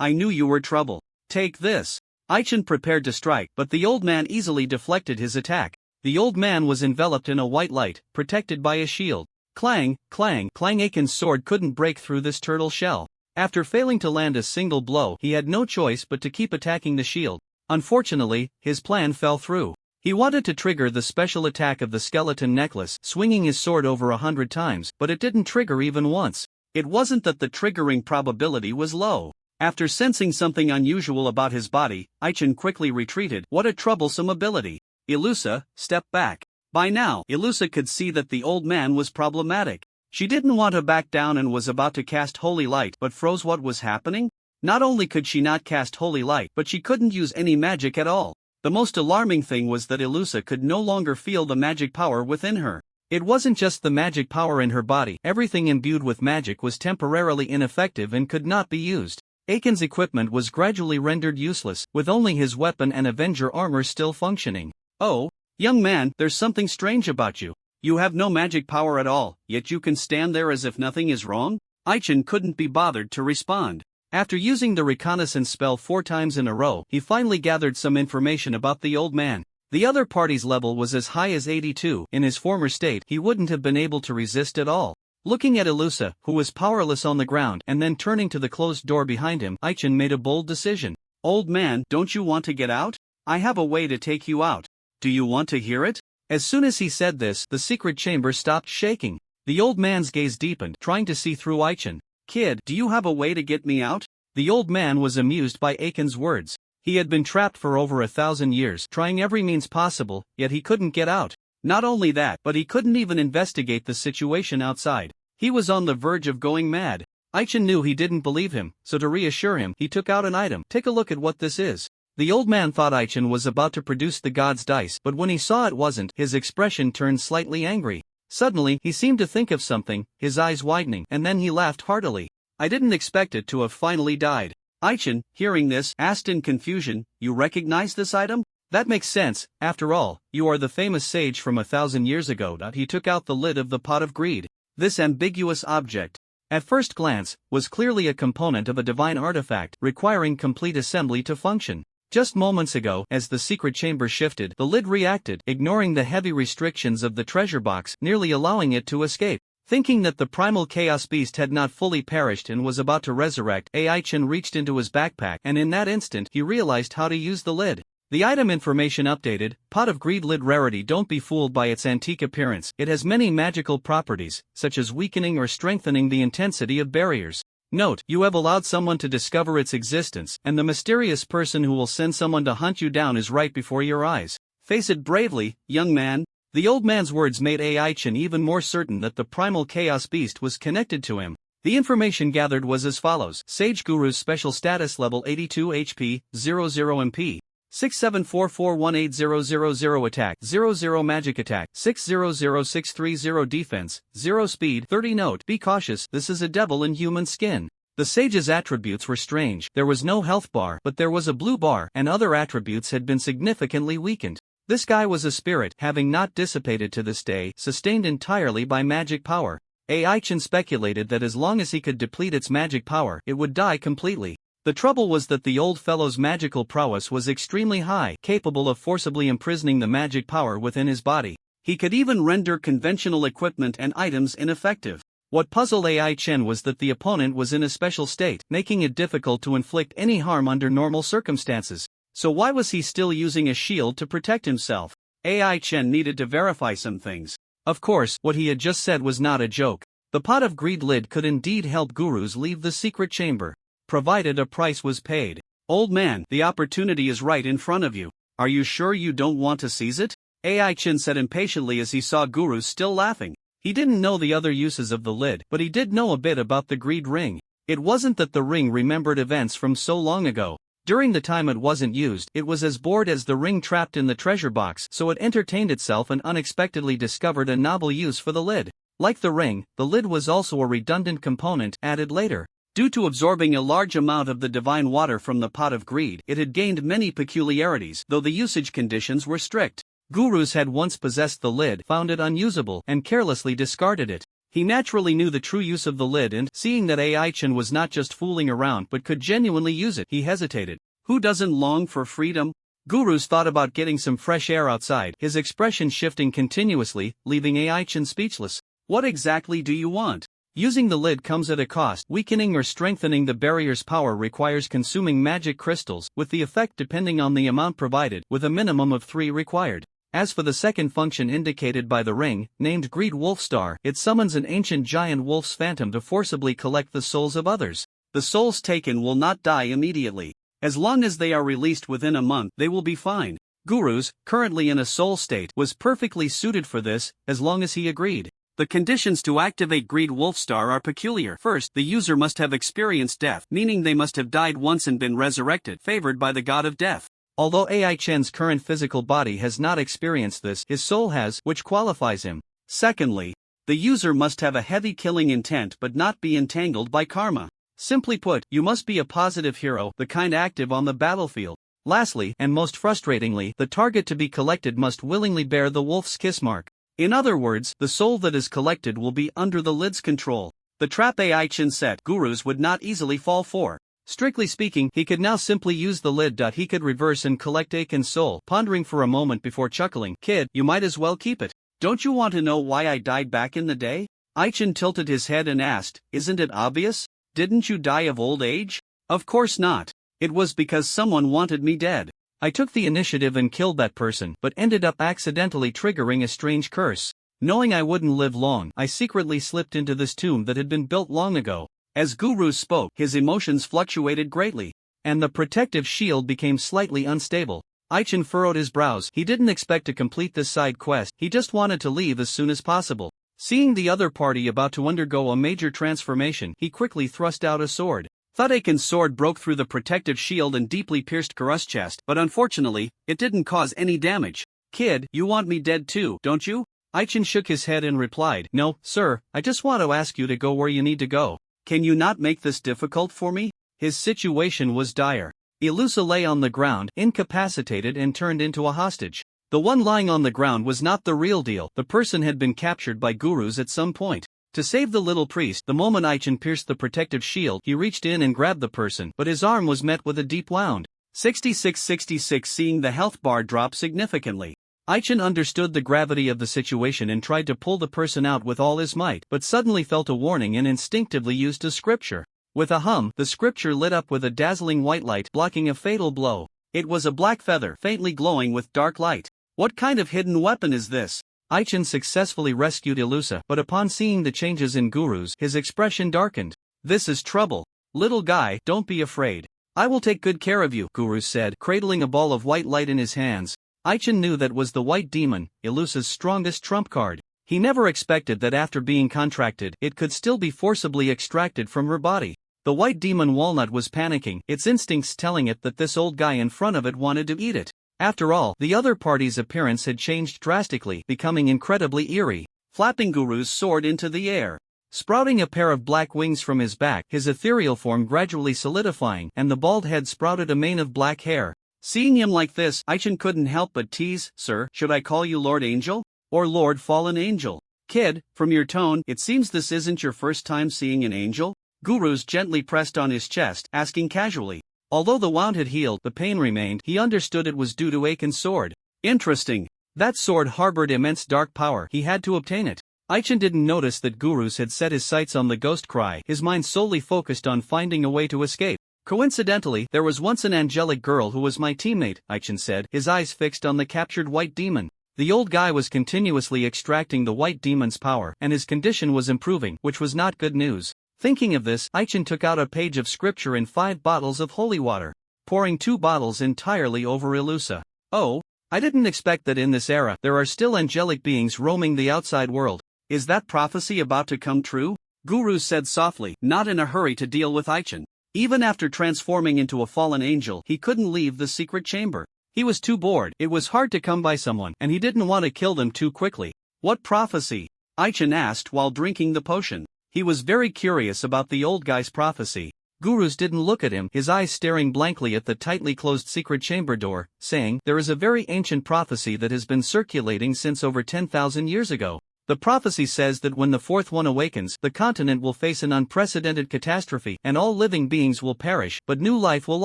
I knew you were trouble. Take this." Aichen prepared to strike, but the old man easily deflected his attack. The old man was enveloped in a white light, protected by a shield. Clang, clang, clang. Aichen's sword couldn't break through this turtle shell. After failing to land a single blow, he had no choice but to keep attacking the shield. Unfortunately, his plan fell through. He wanted to trigger the special attack of the skeleton necklace, swinging his sword over 100 times, but it didn't trigger even once. It wasn't that the triggering probability was low. After sensing something unusual about his body, Aichen quickly retreated. What a troublesome ability. Ilusa, step back. By now, Ilusa could see that the old man was problematic. She didn't want to back down and was about to cast Holy Light but froze. What was happening? Not only could she not cast Holy Light, but she couldn't use any magic at all. The most alarming thing was that Ilusa could no longer feel the magic power within her. It wasn't just the magic power in her body, everything imbued with magic was temporarily ineffective and could not be used. Aiken's equipment was gradually rendered useless, with only his weapon and Avenger armor still functioning. Oh, young man, there's something strange about you. You have no magic power at all, yet you can stand there as if nothing is wrong? Aichen couldn't be bothered to respond. After using the reconnaissance spell 4 times in a row, he finally gathered some information about the old man. The other party's level was as high as 82. In his former state, he wouldn't have been able to resist at all. Looking at Ilusa, who was powerless on the ground, and then turning to the closed door behind him, Aichen made a bold decision. Old man, don't you want to get out? I have a way to take you out. Do you want to hear it? As soon as he said this, the secret chamber stopped shaking. The old man's gaze deepened, trying to see through Aichen. Kid, do you have a way to get me out? The old man was amused by Aiken's words. He had been trapped for over 1,000 years, trying every means possible, yet he couldn't get out. Not only that, but he couldn't even investigate the situation outside. He was on the verge of going mad. Aichen knew he didn't believe him, so to reassure him, he took out an item. Take a look at what this is. The old man thought Aichen was about to produce the god's dice, but when he saw it wasn't, his expression turned slightly angry. Suddenly, he seemed to think of something, his eyes widening, and then he laughed heartily. I didn't expect it to have finally died. Aichen, hearing this, asked in confusion, you recognize this item? That makes sense, after all, you are the famous sage from 1,000 years ago. He took out the lid of the pot of greed. This ambiguous object, at first glance, was clearly a component of a divine artifact requiring complete assembly to function. Just moments ago, as the secret chamber shifted, the lid reacted, ignoring the heavy restrictions of the treasure box, nearly allowing it to escape. Thinking that the primal chaos beast had not fully perished and was about to resurrect, Aichen reached into his backpack, and in that instant he realized how to use the lid. The item information updated, Pot of Greed lid rarity. Don't be fooled by its antique appearance. It has many magical properties, such as weakening or strengthening the intensity of barriers. Note, you have allowed someone to discover its existence, and the mysterious person who will send someone to hunt you down is right before your eyes. Face it bravely, young man. The old man's words made Aichen even more certain that the primal chaos beast was connected to him. The information gathered was as follows. Sage Guru's special status level 82 HP, 00 MP. 67441800 attack, 00 magic attack, 600630 defense, 0 speed, 30 note. Be cautious, this is a devil in human skin. The sage's attributes were strange. There was no health bar, but there was a blue bar, and other attributes had been significantly weakened. This guy was a spirit, having not dissipated to this day, sustained entirely by magic power. Aichen speculated that as long as he could deplete its magic power, it would die completely. The trouble was that the old fellow's magical prowess was extremely high, capable of forcibly imprisoning the magic power within his body. He could even render conventional equipment and items ineffective. What puzzled Aichen was that the opponent was in a special state, making it difficult to inflict any harm under normal circumstances. So why was he still using a shield to protect himself? Aichen needed to verify some things. Of course, what he had just said was not a joke. The Pot of Greed lid could indeed help gurus leave the secret chamber, provided a price was paid. Old man, the opportunity is right in front of you. Are you sure you don't want to seize it? Aichen said impatiently as he saw gurus still laughing. He didn't know the other uses of the lid, but he did know a bit about the greed ring. It wasn't that the ring remembered events from so long ago. During the time it wasn't used, it was as bored as the ring trapped in the treasure box, so it entertained itself and unexpectedly discovered a novel use for the lid. Like the ring, the lid was also a redundant component, added later. Due to absorbing a large amount of the divine water from the Pot of Greed, it had gained many peculiarities, though the usage conditions were strict. Gurus had once possessed the lid, found it unusable, and carelessly discarded it. He naturally knew the true use of the lid and, seeing that Aichen was not just fooling around but could genuinely use it, he hesitated. Who doesn't long for freedom? Gurus thought about getting some fresh air outside, his expression shifting continuously, leaving Aichen speechless. What exactly do you want? Using the lid comes at a cost. Weakening or strengthening the barrier's power requires consuming magic crystals, with the effect depending on the amount provided, with a minimum of 3 required. As for the second function indicated by the ring, named Greed Wolfstar, it summons an ancient giant wolf's phantom to forcibly collect the souls of others. The souls taken will not die immediately. As long as they are released within a month, they will be fine. Gurus, currently in a soul state, was perfectly suited for this, as long as he agreed. The conditions to activate Greed Wolfstar are peculiar. First, the user must have experienced death, meaning they must have died once and been resurrected, favored by the god of death. Although AI Chen's current physical body has not experienced this, his soul has, which qualifies him. Secondly, the user must have a heavy killing intent but not be entangled by karma. Simply put, you must be a positive hero, the kind active on the battlefield. Lastly, and most frustratingly, the target to be collected must willingly bear the wolf's kiss mark. In other words, the soul that is collected will be under the lid's control. The trap AI Chen set, gurus would not easily fall for. Strictly speaking, he could now simply use the lid. He could reverse and collect Aiken's soul, pondering for a moment before chuckling. Kid, you might as well keep it. Don't you want to know why I died back in the day? Aichen tilted his head and asked, isn't it obvious? Didn't you die of old age? Of course not. It was because someone wanted me dead. I took the initiative and killed that person, but ended up accidentally triggering a strange curse. Knowing I wouldn't live long, I secretly slipped into this tomb that had been built long ago. As Guru spoke, his emotions fluctuated greatly, and the protective shield became slightly unstable. Aichen furrowed his brows. He didn't expect to complete this side quest, he just wanted to leave as soon as possible. Seeing the other party about to undergo a major transformation, he quickly thrust out a sword. Aiken's sword broke through the protective shield and deeply pierced Karus' chest, but unfortunately, it didn't cause any damage. Kid, you want me dead too, don't you? Aichen shook his head and replied, no, sir, I just want to ask you to go where you need to go. Can you not make this difficult for me? His situation was dire. Ilusa lay on the ground, incapacitated and turned into a hostage. The one lying on the ground was not the real deal. The person had been captured by gurus at some point. To save the little priest, the moment Aichen pierced the protective shield, he reached in and grabbed the person, but his arm was met with a deep wound. 6666. Seeing the health bar drop significantly, Aichen understood the gravity of the situation and tried to pull the person out with all his might, but suddenly felt a warning and instinctively used a scripture. With a hum, the scripture lit up with a dazzling white light, blocking a fatal blow. It was a black feather, faintly glowing with dark light. What kind of hidden weapon is this? Aichen successfully rescued Ilusa, but upon seeing the changes in gurus, his expression darkened. This is trouble. Little guy, don't be afraid. I will take good care of you, Gurus said, cradling a ball of white light in his hands. Aichen knew that was the white demon, Ilusa's strongest trump card. He never expected that after being contracted, it could still be forcibly extracted from her body. The white demon Walnut was panicking, its instincts telling it that this old guy in front of it wanted to eat it. After all, the other party's appearance had changed drastically, becoming incredibly eerie. Flapping Guru's soared into the air, sprouting a pair of black wings from his back, his ethereal form gradually solidifying, and the bald head sprouted a mane of black hair. Seeing him like this, Aichen couldn't help but tease, sir, should I call you Lord Angel? Or Lord Fallen Angel? Kid, from your tone, it seems this isn't your first time seeing an angel? Gurus gently pressed on his chest, asking casually. Although the wound had healed, the pain remained. He understood it was due to Aiken's sword. Interesting. That sword harbored immense dark power. He had to obtain it. Aichen didn't notice that Gurus had set his sights on the ghost cry, his mind solely focused on finding a way to escape. Coincidentally, there was once an angelic girl who was my teammate, Aichen said, his eyes fixed on the captured white demon. The old guy was continuously extracting the white demon's power, and his condition was improving, which was not good news. Thinking of this, Aichen took out a page of scripture and 5 bottles of holy water, pouring 2 bottles entirely over Ilusa. Oh, I didn't expect that in this era there are still angelic beings roaming the outside world. Is that prophecy about to come true? Guru said softly, not in a hurry to deal with Aichen. Even after transforming into a fallen angel, he couldn't leave the secret chamber. He was too bored, it was hard to come by someone, and he didn't want to kill them too quickly. What prophecy? Aichen asked while drinking the potion. He was very curious about the old guy's prophecy. Gurus didn't look at him, his eyes staring blankly at the tightly closed secret chamber door, saying, there is a very ancient prophecy that has been circulating since over 10,000 years ago. The prophecy says that when the fourth one awakens, the continent will face an unprecedented catastrophe and all living beings will perish, but new life will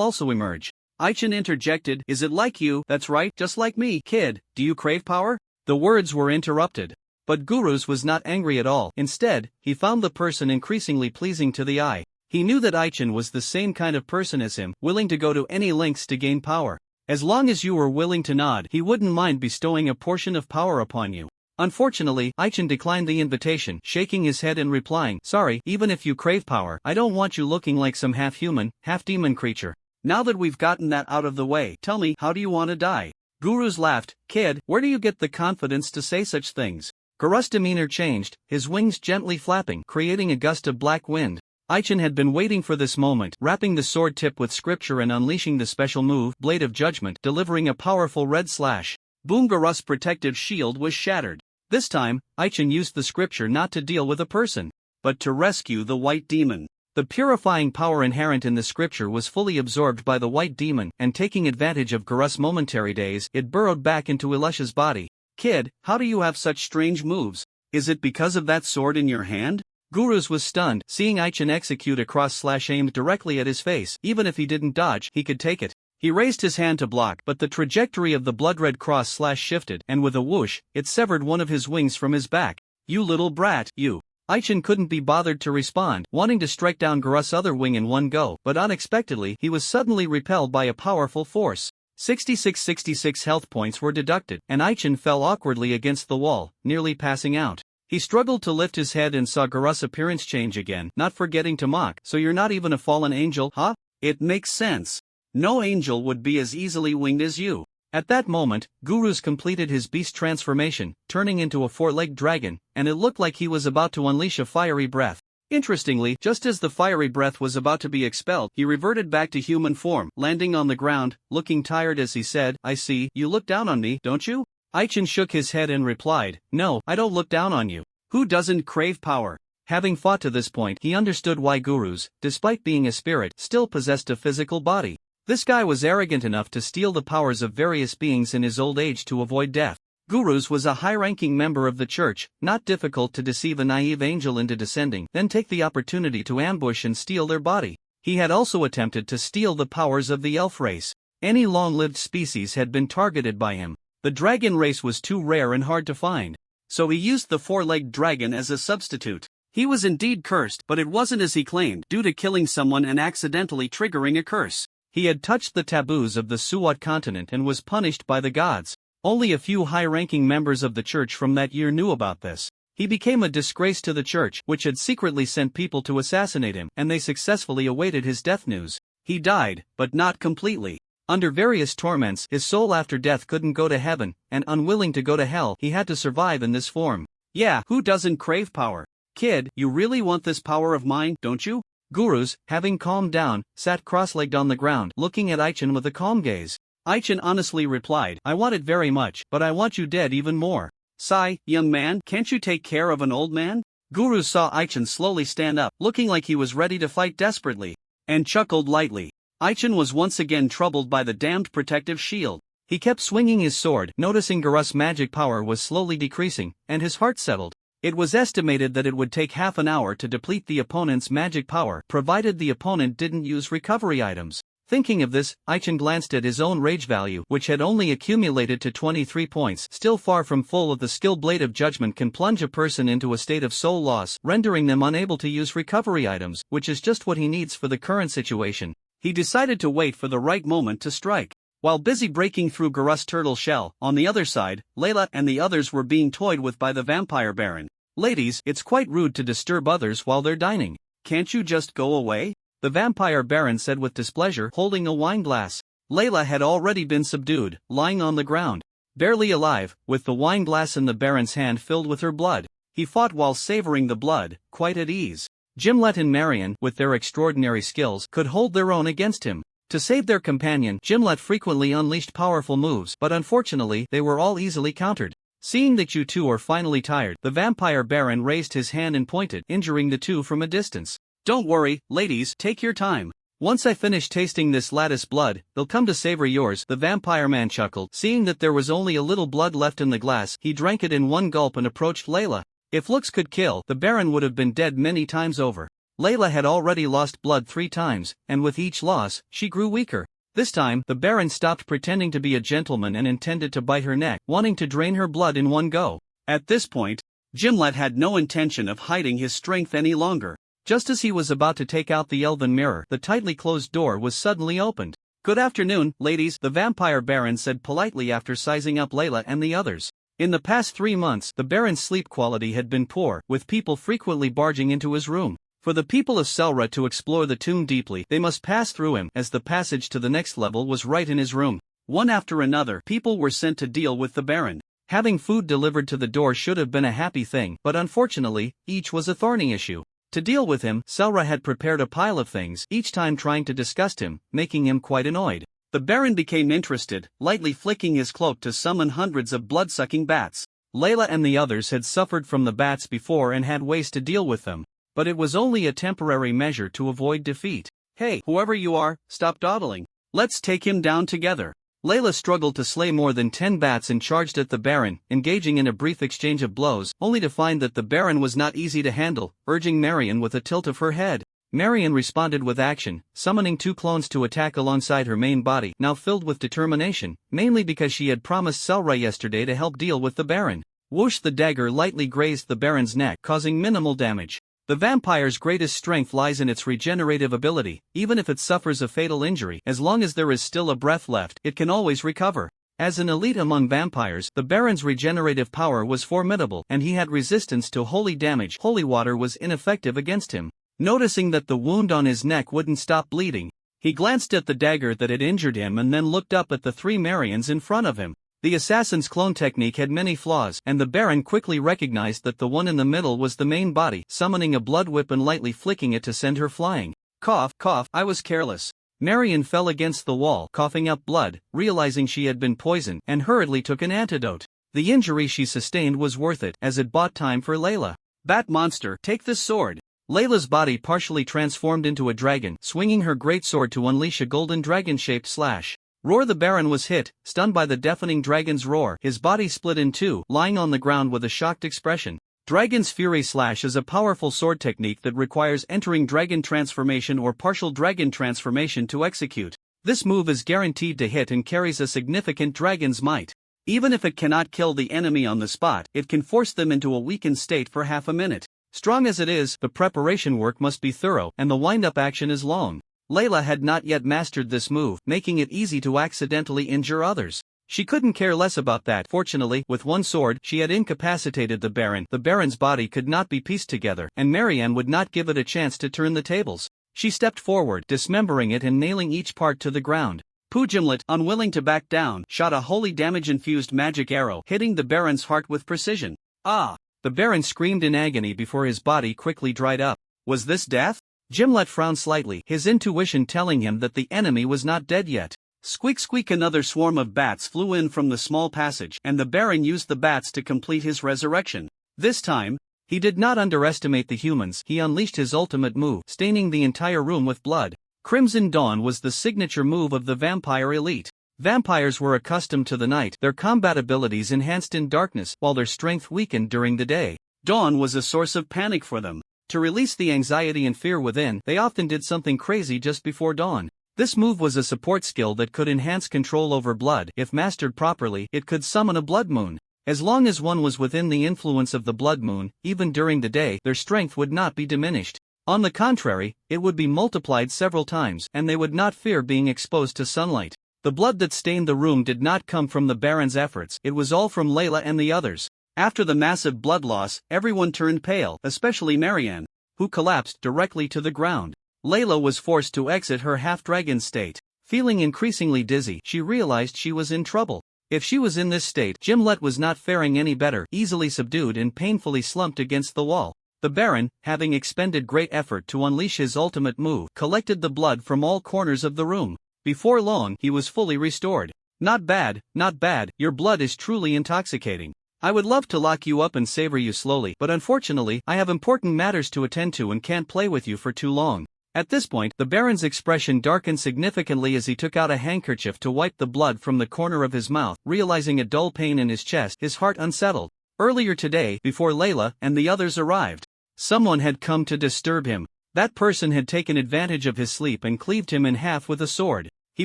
also emerge. Aichen interjected, is it like you? That's right, just like me. Kid, do you crave power? The words were interrupted. But Gurus was not angry at all. Instead, he found the person increasingly pleasing to the eye. He knew that Aichen was the same kind of person as him, willing to go to any lengths to gain power. As long as you were willing to nod, he wouldn't mind bestowing a portion of power upon you. Unfortunately, Aichen declined the invitation, shaking his head and replying, sorry, even if you crave power, I don't want you looking like some half-human, half-demon creature. Now that we've gotten that out of the way, tell me, how do you want to die? Gurus laughed, kid, where do you get the confidence to say such things? Garus' demeanor changed, his wings gently flapping, creating a gust of black wind. Aichen had been waiting for this moment, wrapping the sword tip with scripture and unleashing the special move, Blade of Judgment, delivering a powerful red slash. Boom! Garus' protective shield was shattered. This time, Aichen used the scripture not to deal with a person, but to rescue the white demon. The purifying power inherent in the scripture was fully absorbed by the white demon, and taking advantage of Garus' momentary daze, it burrowed back into Elisha's body. Kid, how do you have such strange moves? Is it because of that sword in your hand? Guruz was stunned, seeing Aichen execute a cross slash aimed directly at his face. Even if he didn't dodge, he could take it. He raised his hand to block, but the trajectory of the blood-red cross slash shifted, and with a whoosh, it severed one of his wings from his back. You little brat, you. Aichen couldn't be bothered to respond, wanting to strike down Garus' other wing in one go, but unexpectedly, he was suddenly repelled by a powerful force. 66 health points were deducted, and Aichen fell awkwardly against the wall, nearly passing out. He struggled to lift his head and saw Garus' appearance change again, not forgetting to mock. So you're not even a fallen angel, huh? It makes sense. No angel would be as easily winged as you. At that moment, Guruz completed his beast transformation, turning into a four-legged dragon, and it looked like he was about to unleash a fiery breath. Interestingly, just as the fiery breath was about to be expelled, he reverted back to human form, landing on the ground, looking tired as he said, I see, you look down on me, don't you? Aichen shook his head and replied, no, I don't look down on you. Who doesn't crave power? Having fought to this point, he understood why Guruz, despite being a spirit, still possessed a physical body. This guy was arrogant enough to steal the powers of various beings in his old age to avoid death. Guruz was a high-ranking member of the church, not difficult to deceive a naive angel into descending, then take the opportunity to ambush and steal their body. He had also attempted to steal the powers of the elf race. Any long-lived species had been targeted by him. The dragon race was too rare and hard to find, so he used the four-legged dragon as a substitute. He was indeed cursed, but it wasn't as he claimed, due to killing someone and accidentally triggering a curse. He had touched the taboos of the Suat continent and was punished by the gods. Only a few high-ranking members of the church from that year knew about this. He became a disgrace to the church, which had secretly sent people to assassinate him, and they successfully awaited his death news. He died, but not completely. Under various torments, his soul after death couldn't go to heaven, and unwilling to go to hell, he had to survive in this form. Yeah, who doesn't crave power? Kid, you really want this power of mine, don't you? Guruz, having calmed down, sat cross-legged on the ground, looking at Aichen with a calm gaze. Aichen honestly replied, I want it very much, but I want you dead even more. Sigh, young man, can't you take care of an old man? Guruz saw Aichen slowly stand up, looking like he was ready to fight desperately, and chuckled lightly. Aichen was once again troubled by the damned protective shield. He kept swinging his sword, noticing Garus' magic power was slowly decreasing, and his heart settled. It was estimated that it would take half an hour to deplete the opponent's magic power, provided the opponent didn't use recovery items. Thinking of this, Aichen glanced at his own rage value, which had only accumulated to 23 points, still far from full. Of the skill Blade of Judgment can plunge a person into a state of soul loss, rendering them unable to use recovery items, which is just what he needs for the current situation. He decided to wait for the right moment to strike. While busy breaking through Garus' turtle shell, on the other side, Layla and the others were being toyed with by the vampire baron. Ladies, it's quite rude to disturb others while they're dining. Can't you just go away? The vampire baron said with displeasure, holding a wine glass. Layla had already been subdued, lying on the ground, barely alive, with the wine glass in the baron's hand filled with her blood. He fought while savoring the blood, quite at ease. Gimlet and Marion, with their extraordinary skills, could hold their own against him. To save their companion, Gimlet frequently unleashed powerful moves, but unfortunately, they were all easily countered. Seeing that you two are finally tired, the vampire baron raised his hand and pointed, injuring the two from a distance. Don't worry, ladies, take your time. Once I finish tasting this lattice blood, they'll come to savor yours. The vampire man chuckled. Seeing that there was only a little blood left in the glass, he drank it in one gulp and approached Layla. If looks could kill, the baron would have been dead many times over. Layla had already lost blood 3 times, and with each loss, she grew weaker. This time, the baron stopped pretending to be a gentleman and intended to bite her neck, wanting to drain her blood in one go. At this point, Gimlet had no intention of hiding his strength any longer. Just as he was about to take out the elven mirror, the tightly closed door was suddenly opened. Good afternoon, ladies, the vampire baron said politely after sizing up Layla and the others. In the past 3 months, the baron's sleep quality had been poor, with people frequently barging into his room. For the people of Selra to explore the tomb deeply, they must pass through him, as the passage to the next level was right in his room. One after another, people were sent to deal with the baron. Having food delivered to the door should have been a happy thing, but unfortunately, each was a thorny issue. To deal with him, Selra had prepared a pile of things, each time trying to disgust him, making him quite annoyed. The Baron became interested, lightly flicking his cloak to summon hundreds of blood-sucking bats. Layla and the others had suffered from the bats before and had ways to deal with them, but it was only a temporary measure to avoid defeat. Hey, whoever you are, stop dawdling. Let's take him down together. Layla struggled to slay more than 10 bats and charged at the Baron, engaging in a brief exchange of blows, only to find that the Baron was not easy to handle, urging Marion with a tilt of her head. Marion responded with action, summoning 2 clones to attack alongside her main body, now filled with determination, mainly because she had promised Selra yesterday to help deal with the Baron. Whoosh! The dagger lightly grazed the Baron's neck, causing minimal damage. The vampire's greatest strength lies in its regenerative ability. Even if it suffers a fatal injury, as long as there is still a breath left, it can always recover. As an elite among vampires, the Baron's regenerative power was formidable, and he had resistance to holy damage. Holy water was ineffective against him. Noticing that the wound on his neck wouldn't stop bleeding, he glanced at the dagger that had injured him and then looked up at the 3 Marions in front of him. The assassin's clone technique had many flaws, and the Baron quickly recognized that the one in the middle was the main body, summoning a blood whip and lightly flicking it to send her flying. Cough, cough, I was careless. Marion fell against the wall, coughing up blood, realizing she had been poisoned, and hurriedly took an antidote. The injury she sustained was worth it, as it bought time for Layla. Bat monster, take this sword. Layla's body partially transformed into a dragon, swinging her greatsword to unleash a golden dragon-shaped slash. Roar! The Baron was hit, stunned by the deafening dragon's roar. His body split in 2, lying on the ground with a shocked expression. Dragon's Fury Slash is a powerful sword technique that requires entering dragon transformation or partial dragon transformation to execute. This move is guaranteed to hit and carries a significant dragon's might. Even if it cannot kill the enemy on the spot, it can force them into a weakened state for half a minute. Strong as it is, the preparation work must be thorough, and the wind-up action is long. Layla had not yet mastered this move, making it easy to accidentally injure others. She couldn't care less about that. Fortunately, with one sword, she had incapacitated the Baron. The Baron's body could not be pieced together, and Marianne would not give it a chance to turn the tables. She stepped forward, dismembering it and nailing each part to the ground. Pujimlet, unwilling to back down, shot a wholly damage-infused magic arrow, hitting the Baron's heart with precision. Ah! The Baron screamed in agony before his body quickly dried up. Was this death? Gimlet frowned slightly, his intuition telling him that the enemy was not dead yet. Squeak squeak! Another swarm of bats flew in from the small passage, and the Baron used the bats to complete his resurrection. This time, he did not underestimate the humans. He unleashed his ultimate move, staining the entire room with blood. Crimson Dawn was the signature move of the vampire elite. Vampires were accustomed to the night, their combat abilities enhanced in darkness, while their strength weakened during the day. Dawn was a source of panic for them. To release the anxiety and fear within, they often did something crazy just before dawn. This move was a support skill that could enhance control over blood. If mastered properly, it could summon a blood moon. As long as one was within the influence of the blood moon, even during the day, their strength would not be diminished. On the contrary, it would be multiplied several times, and they would not fear being exposed to sunlight. The blood that stained the room did not come from the Baron's efforts, it was all from Layla and the others. After the massive blood loss, everyone turned pale, especially Marianne, who collapsed directly to the ground. Layla was forced to exit her half-dragon state. Feeling increasingly dizzy, she realized she was in trouble. If she was in this state, Gimlet was not faring any better, easily subdued and painfully slumped against the wall. The Baron, having expended great effort to unleash his ultimate move, collected the blood from all corners of the room. Before long, he was fully restored. Not bad, not bad, your blood is truly intoxicating. I would love to lock you up and savor you slowly, but unfortunately, I have important matters to attend to and can't play with you for too long. At this point, the Baron's expression darkened significantly as he took out a handkerchief to wipe the blood from the corner of his mouth. Realizing a dull pain in his chest, his heart unsettled. Earlier today, before Layla and the others arrived, someone had come to disturb him. That person had taken advantage of his sleep and cleaved him in half with a sword. He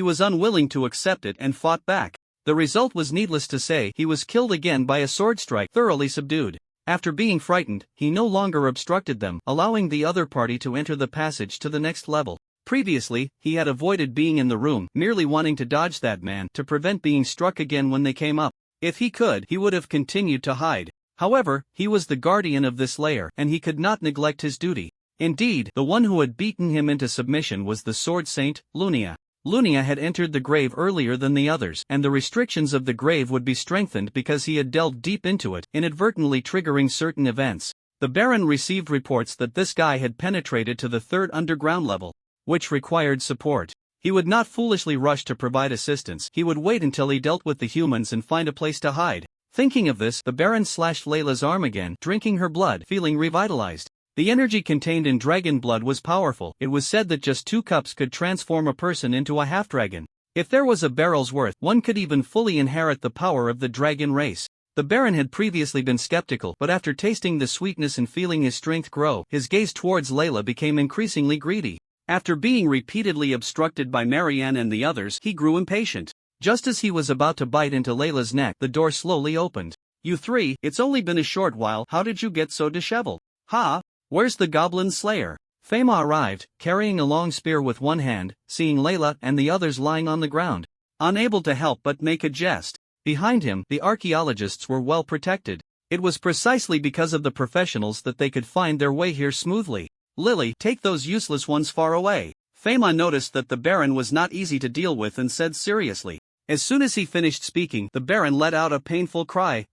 was unwilling to accept it and fought back. The result was needless to say, he was killed again by a sword strike, thoroughly subdued. After being frightened, he no longer obstructed them, allowing the other party to enter the passage to the next level. Previously, he had avoided being in the room, merely wanting to dodge that man to prevent being struck again when they came up. If he could, he would have continued to hide. However, he was the guardian of this lair, and he could not neglect his duty. Indeed, the one who had beaten him into submission was the Sword Saint, Lunia. Lunia had entered the grave earlier than the others, and the restrictions of the grave would be strengthened because he had delved deep into it, inadvertently triggering certain events. The Baron received reports that this guy had penetrated to the third underground level, which required support. He would not foolishly rush to provide assistance, he would wait until he dealt with the humans and find a place to hide. Thinking of this, the Baron slashed Layla's arm again, drinking her blood, feeling revitalized. The energy contained in dragon blood was powerful. It was said that just 2 cups could transform a person into a half-dragon. If there was a barrel's worth, one could even fully inherit the power of the dragon race. The Baron had previously been skeptical, but after tasting the sweetness and feeling his strength grow, his gaze towards Layla became increasingly greedy. After being repeatedly obstructed by Marianne and the others, he grew impatient. Just as he was about to bite into Layla's neck, the door slowly opened. "You three, it's only been a short while, how did you get so disheveled? Ha? Where's the Goblin Slayer?" Fema arrived, carrying a long spear with one hand, seeing Layla and the others lying on the ground, unable to help but make a jest. Behind him, the archaeologists were well protected. It was precisely because of the professionals that they could find their way here smoothly. "Lily, take those useless ones far away." Fema noticed that the Baron was not easy to deal with and said seriously. As soon as he finished speaking, the Baron let out a painful cry.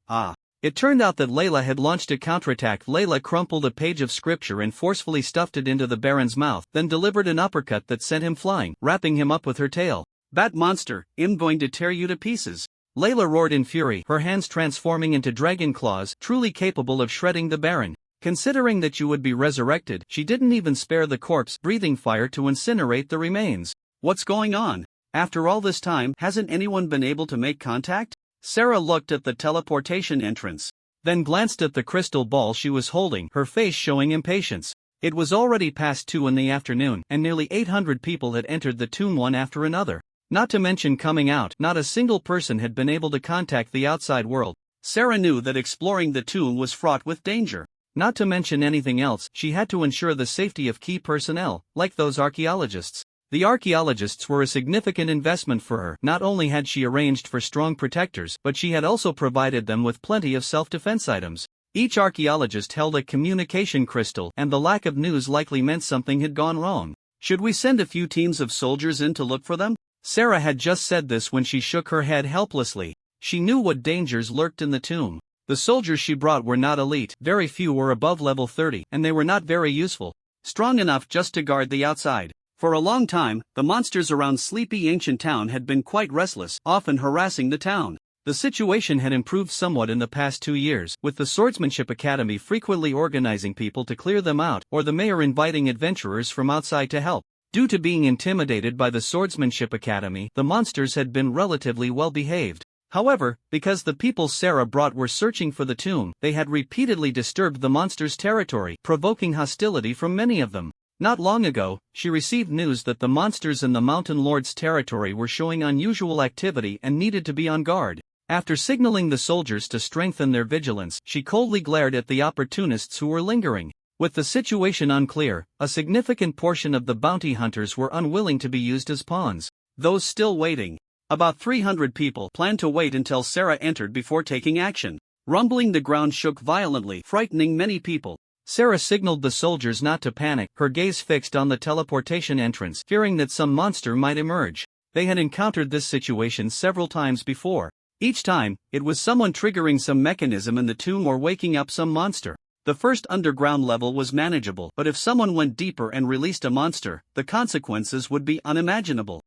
It turned out that Layla had launched a counterattack. Layla crumpled a page of scripture and forcefully stuffed it into the Baron's mouth, then delivered an uppercut that sent him flying, wrapping him up with her tail. "Bat monster, I'm going to tear you to pieces." Layla roared in fury, her hands transforming into dragon claws, truly capable of shredding the Baron. Considering that you would be resurrected, she didn't even spare the corpse breathing fire to incinerate the remains. "What's going on? After all this time, hasn't anyone been able to make contact?" Sarah looked at the teleportation entrance, then glanced at the crystal ball she was holding, her face showing impatience. It was already past 2 in the afternoon, and nearly 800 people had entered the tomb one after another. Not to mention coming out, not a single person had been able to contact the outside world. Sarah knew that exploring the tomb was fraught with danger. Not to mention anything else, she had to ensure the safety of key personnel, like those archaeologists. The archaeologists were a significant investment for her. Not only had she arranged for strong protectors, but she had also provided them with plenty of self-defense items. Each archaeologist held a communication crystal, and the lack of news likely meant something had gone wrong. "Should we send a few teams of soldiers in to look for them?" Sarah had just said this when she shook her head helplessly. She knew what dangers lurked in the tomb. The soldiers she brought were not elite, very few were above level 30, and they were not very useful. Strong enough just to guard the outside. For a long time, the monsters around Sleepy Ancient Town had been quite restless, often harassing the town. The situation had improved somewhat in the past 2 years, with the Swordsmanship Academy frequently organizing people to clear them out, or the mayor inviting adventurers from outside to help. Due to being intimidated by the Swordsmanship Academy, the monsters had been relatively well behaved. However, because the people Sarah brought were searching for the tomb, they had repeatedly disturbed the monsters' territory, provoking hostility from many of them. Not long ago, she received news that the monsters in the Mountain Lord's territory were showing unusual activity and needed to be on guard. After signaling the soldiers to strengthen their vigilance, she coldly glared at the opportunists who were lingering. With the situation unclear, a significant portion of the bounty hunters were unwilling to be used as pawns. Those still waiting. About 300 people planned to wait until Sarah entered before taking action. Rumbling, the ground shook violently, frightening many people. Sarah signaled the soldiers not to panic, her gaze fixed on the teleportation entrance, fearing that some monster might emerge. They had encountered this situation several times before. Each time, it was someone triggering some mechanism in the tomb or waking up some monster. The first underground level was manageable, but if someone went deeper and released a monster, the consequences would be unimaginable.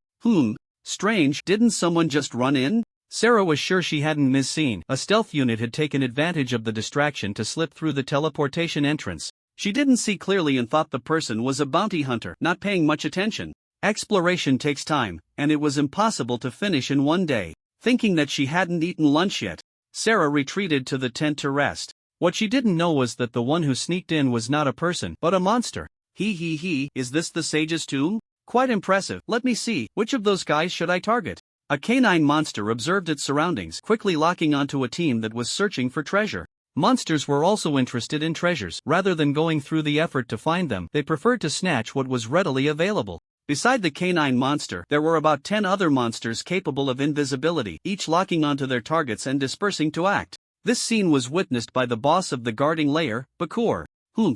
Strange, didn't someone just run in? Sarah was sure she hadn't misseen. A stealth unit had taken advantage of the distraction to slip through the teleportation entrance. She didn't see clearly and thought the person was a bounty hunter, not paying much attention. Exploration takes time, and it was impossible to finish in one day. Thinking that she hadn't eaten lunch yet, Sarah retreated to the tent to rest. What she didn't know was that the one who sneaked in was not a person, but a monster. Is this the sage's tomb? Quite impressive. Let me see, which of those guys should I target? A canine monster observed its surroundings, quickly locking onto a team that was searching for treasure. Monsters were also interested in treasures. Rather than going through the effort to find them, they preferred to snatch what was readily available. Beside the canine monster, there were about 10 other monsters capable of invisibility, each locking onto their targets and dispersing to act. This scene was witnessed by the boss of the guarding layer, Bakur.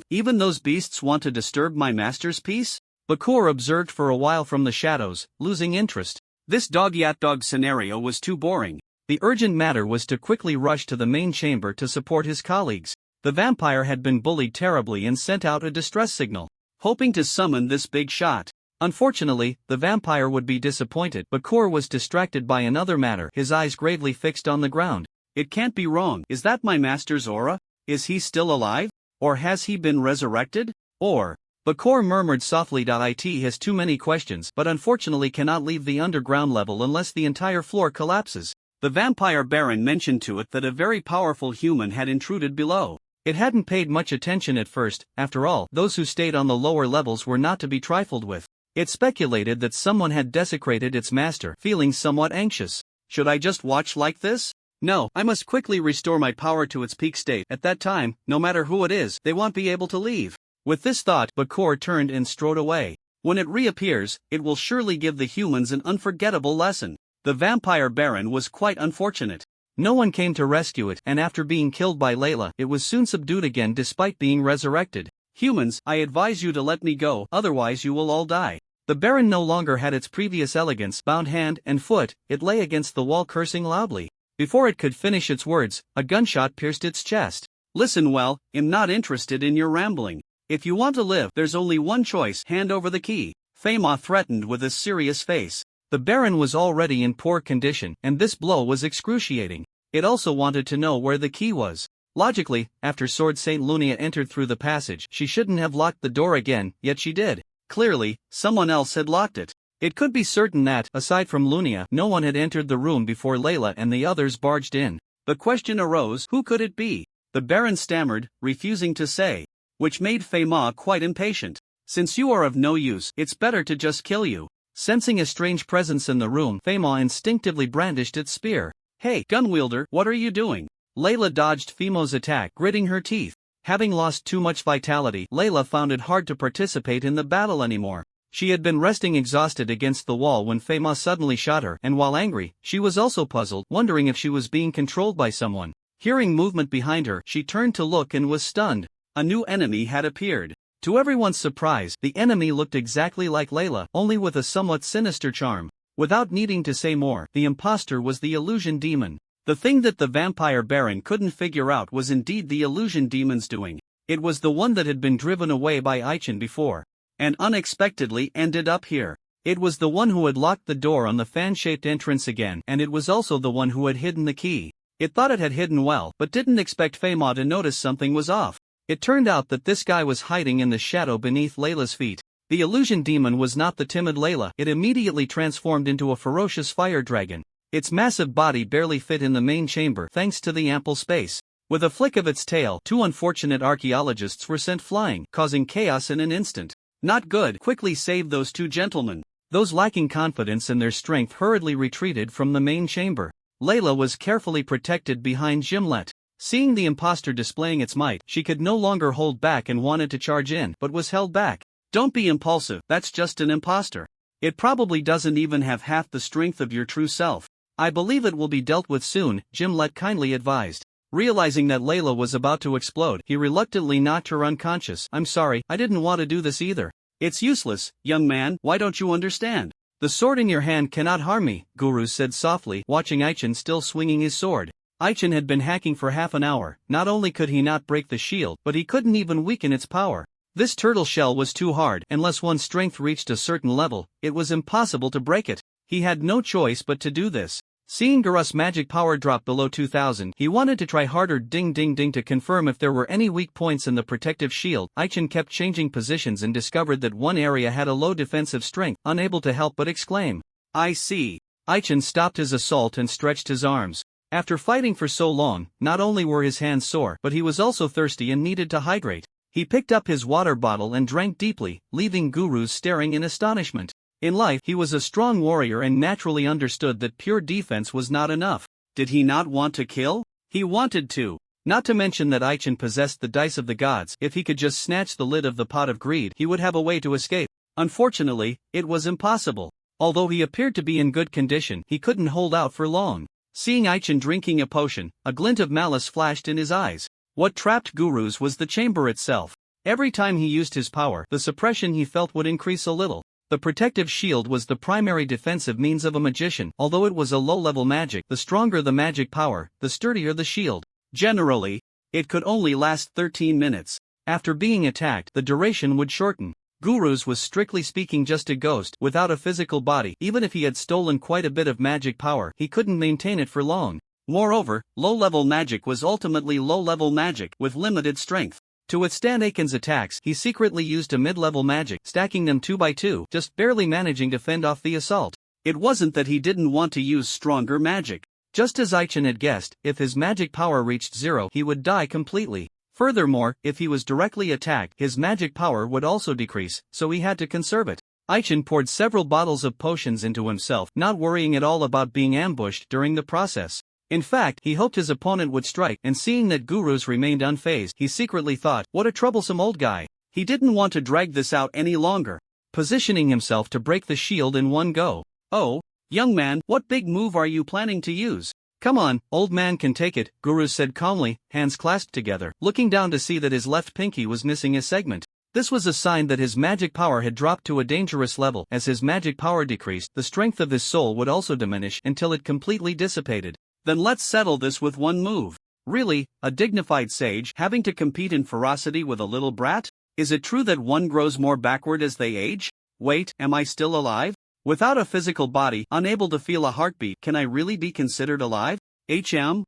Even those beasts want to disturb my master's peace? Bakur observed for a while from the shadows, losing interest. This dog-eat-dog scenario was too boring. The urgent matter was to quickly rush to the main chamber to support his colleagues. The vampire had been bullied terribly and sent out a distress signal, hoping to summon this big shot. Unfortunately, the vampire would be disappointed. Bakur was distracted by another matter, his eyes gravely fixed on the ground. It can't be wrong. Is that my master's aura? Is he still alive? Or has he been resurrected? Or... Bakur murmured softly. It has too many questions but unfortunately cannot leave the underground level unless the entire floor collapses. The vampire baron mentioned to it that a very powerful human had intruded below. It hadn't paid much attention at first. After all, those who stayed on the lower levels were not to be trifled with. It speculated that someone had desecrated its master, feeling somewhat anxious. Should I just watch like this? No, I must quickly restore my power to its peak state. At that time, no matter who it is, they won't be able to leave. With this thought, Bakur turned and strode away. When it reappears, it will surely give the humans an unforgettable lesson. The vampire baron was quite unfortunate. No one came to rescue it, and after being killed by Layla, it was soon subdued again despite being resurrected. Humans, I advise you to let me go, otherwise you will all die. The baron no longer had its previous elegance, bound hand and foot. It lay against the wall cursing loudly. Before it could finish its words, a gunshot pierced its chest. Listen well, I'm not interested in your rambling. If you want to live, there's only one choice, hand over the key. Fema threatened with a serious face. The baron was already in poor condition, and this blow was excruciating. It also wanted to know where the key was. Logically, after Sword Saint Lunia entered through the passage, she shouldn't have locked the door again, yet she did. Clearly, someone else had locked it. It could be certain that, aside from Lunia, no one had entered the room before Layla and the others barged in. The question arose, who could it be? The baron stammered, refusing to say, which made Fema quite impatient. Since you are of no use, it's better to just kill you. Sensing a strange presence in the room, Fema instinctively brandished its spear. Hey, gunwielder, what are you doing? Layla dodged Femo's attack, gritting her teeth. Having lost too much vitality, Layla found it hard to participate in the battle anymore. She had been resting exhausted against the wall when Fema suddenly shot her, and while angry, she was also puzzled, wondering if she was being controlled by someone. Hearing movement behind her, she turned to look and was stunned. A new enemy had appeared. To everyone's surprise, the enemy looked exactly like Layla, only with a somewhat sinister charm. Without needing to say more, the imposter was the illusion demon. The thing that the vampire baron couldn't figure out was indeed the illusion demon's doing. It was the one that had been driven away by Aichin before, and unexpectedly ended up here. It was the one who had locked the door on the fan-shaped entrance again, and it was also the one who had hidden the key. It thought it had hidden well, but didn't expect Fema to notice something was off. It turned out that this guy was hiding in the shadow beneath Layla's feet. The illusion demon was not the timid Layla. It immediately transformed into a ferocious fire dragon. Its massive body barely fit in the main chamber thanks to the ample space. With a flick of its tail, two unfortunate archaeologists were sent flying, causing chaos in an instant. Not good. Quickly save those two gentlemen. Those lacking confidence in their strength hurriedly retreated from the main chamber. Layla was carefully protected behind Gimlet. Seeing the imposter displaying its might, she could no longer hold back and wanted to charge in, but was held back. Don't be impulsive, that's just an imposter. It probably doesn't even have half the strength of your true self. I believe it will be dealt with soon, Gimlet kindly advised. Realizing that Layla was about to explode, he reluctantly knocked her unconscious. I'm sorry, I didn't want to do this either. It's useless, young man, why don't you understand? The sword in your hand cannot harm me, Guru said softly, watching Aichin still swinging his sword. Aichin had been hacking for half an hour. Not only could he not break the shield, but he couldn't even weaken its power. This turtle shell was too hard. Unless one's strength reached a certain level, it was impossible to break it. He had no choice but to do this. Seeing Garus' magic power drop below 2000, he wanted to try harder. Ding ding ding to confirm if there were any weak points in the protective shield. Aichin kept changing positions and discovered that one area had a low defensive strength, unable to help but exclaim, I see. Aichin stopped his assault and stretched his arms. After fighting for so long, not only were his hands sore, but he was also thirsty and needed to hydrate. He picked up his water bottle and drank deeply, leaving Gurus staring in astonishment. In life, he was a strong warrior and naturally understood that pure defense was not enough. Did he not want to kill? He wanted to. Not to mention that Aichin possessed the dice of the gods. If he could just snatch the lid of the pot of greed, he would have a way to escape. Unfortunately, it was impossible. Although he appeared to be in good condition, he couldn't hold out for long. Seeing Aichin drinking a potion, a glint of malice flashed in his eyes. What trapped Gurus was the chamber itself. Every time he used his power, the suppression he felt would increase a little. The protective shield was the primary defensive means of a magician. Although it was a low-level magic, the stronger the magic power, the sturdier the shield. Generally, it could only last 13 minutes. After being attacked, the duration would shorten. Guru's was strictly speaking just a ghost, without a physical body. Even if he had stolen quite a bit of magic power, he couldn't maintain it for long. Moreover, low-level magic was ultimately low-level magic, with limited strength. To withstand Aiken's attacks, he secretly used a mid-level magic, stacking them 2 by 2, just barely managing to fend off the assault. It wasn't that he didn't want to use stronger magic. Just as Aichen had guessed, if his magic power reached 0, he would die completely. Furthermore, if he was directly attacked, his magic power would also decrease, so he had to conserve it. Aichen poured several bottles of potions into himself, not worrying at all about being ambushed during the process. In fact, he hoped his opponent would strike, and seeing that Guru's remained unfazed, he secretly thought, what a troublesome old guy. He didn't want to drag this out any longer, positioning himself to break the shield in one go. Oh, young man, what big move are you planning to use? Come on, old man can take it, Guru said calmly, hands clasped together, looking down to see that his left pinky was missing a segment. This was a sign that his magic power had dropped to a dangerous level. As his magic power decreased, the strength of his soul would also diminish until it completely dissipated. Then let's settle this with one move. Really, a dignified sage having to compete in ferocity with a little brat? Is it true that one grows more backward as they age? Wait, am I still alive? Without a physical body, unable to feel a heartbeat, can I really be considered alive? Aichen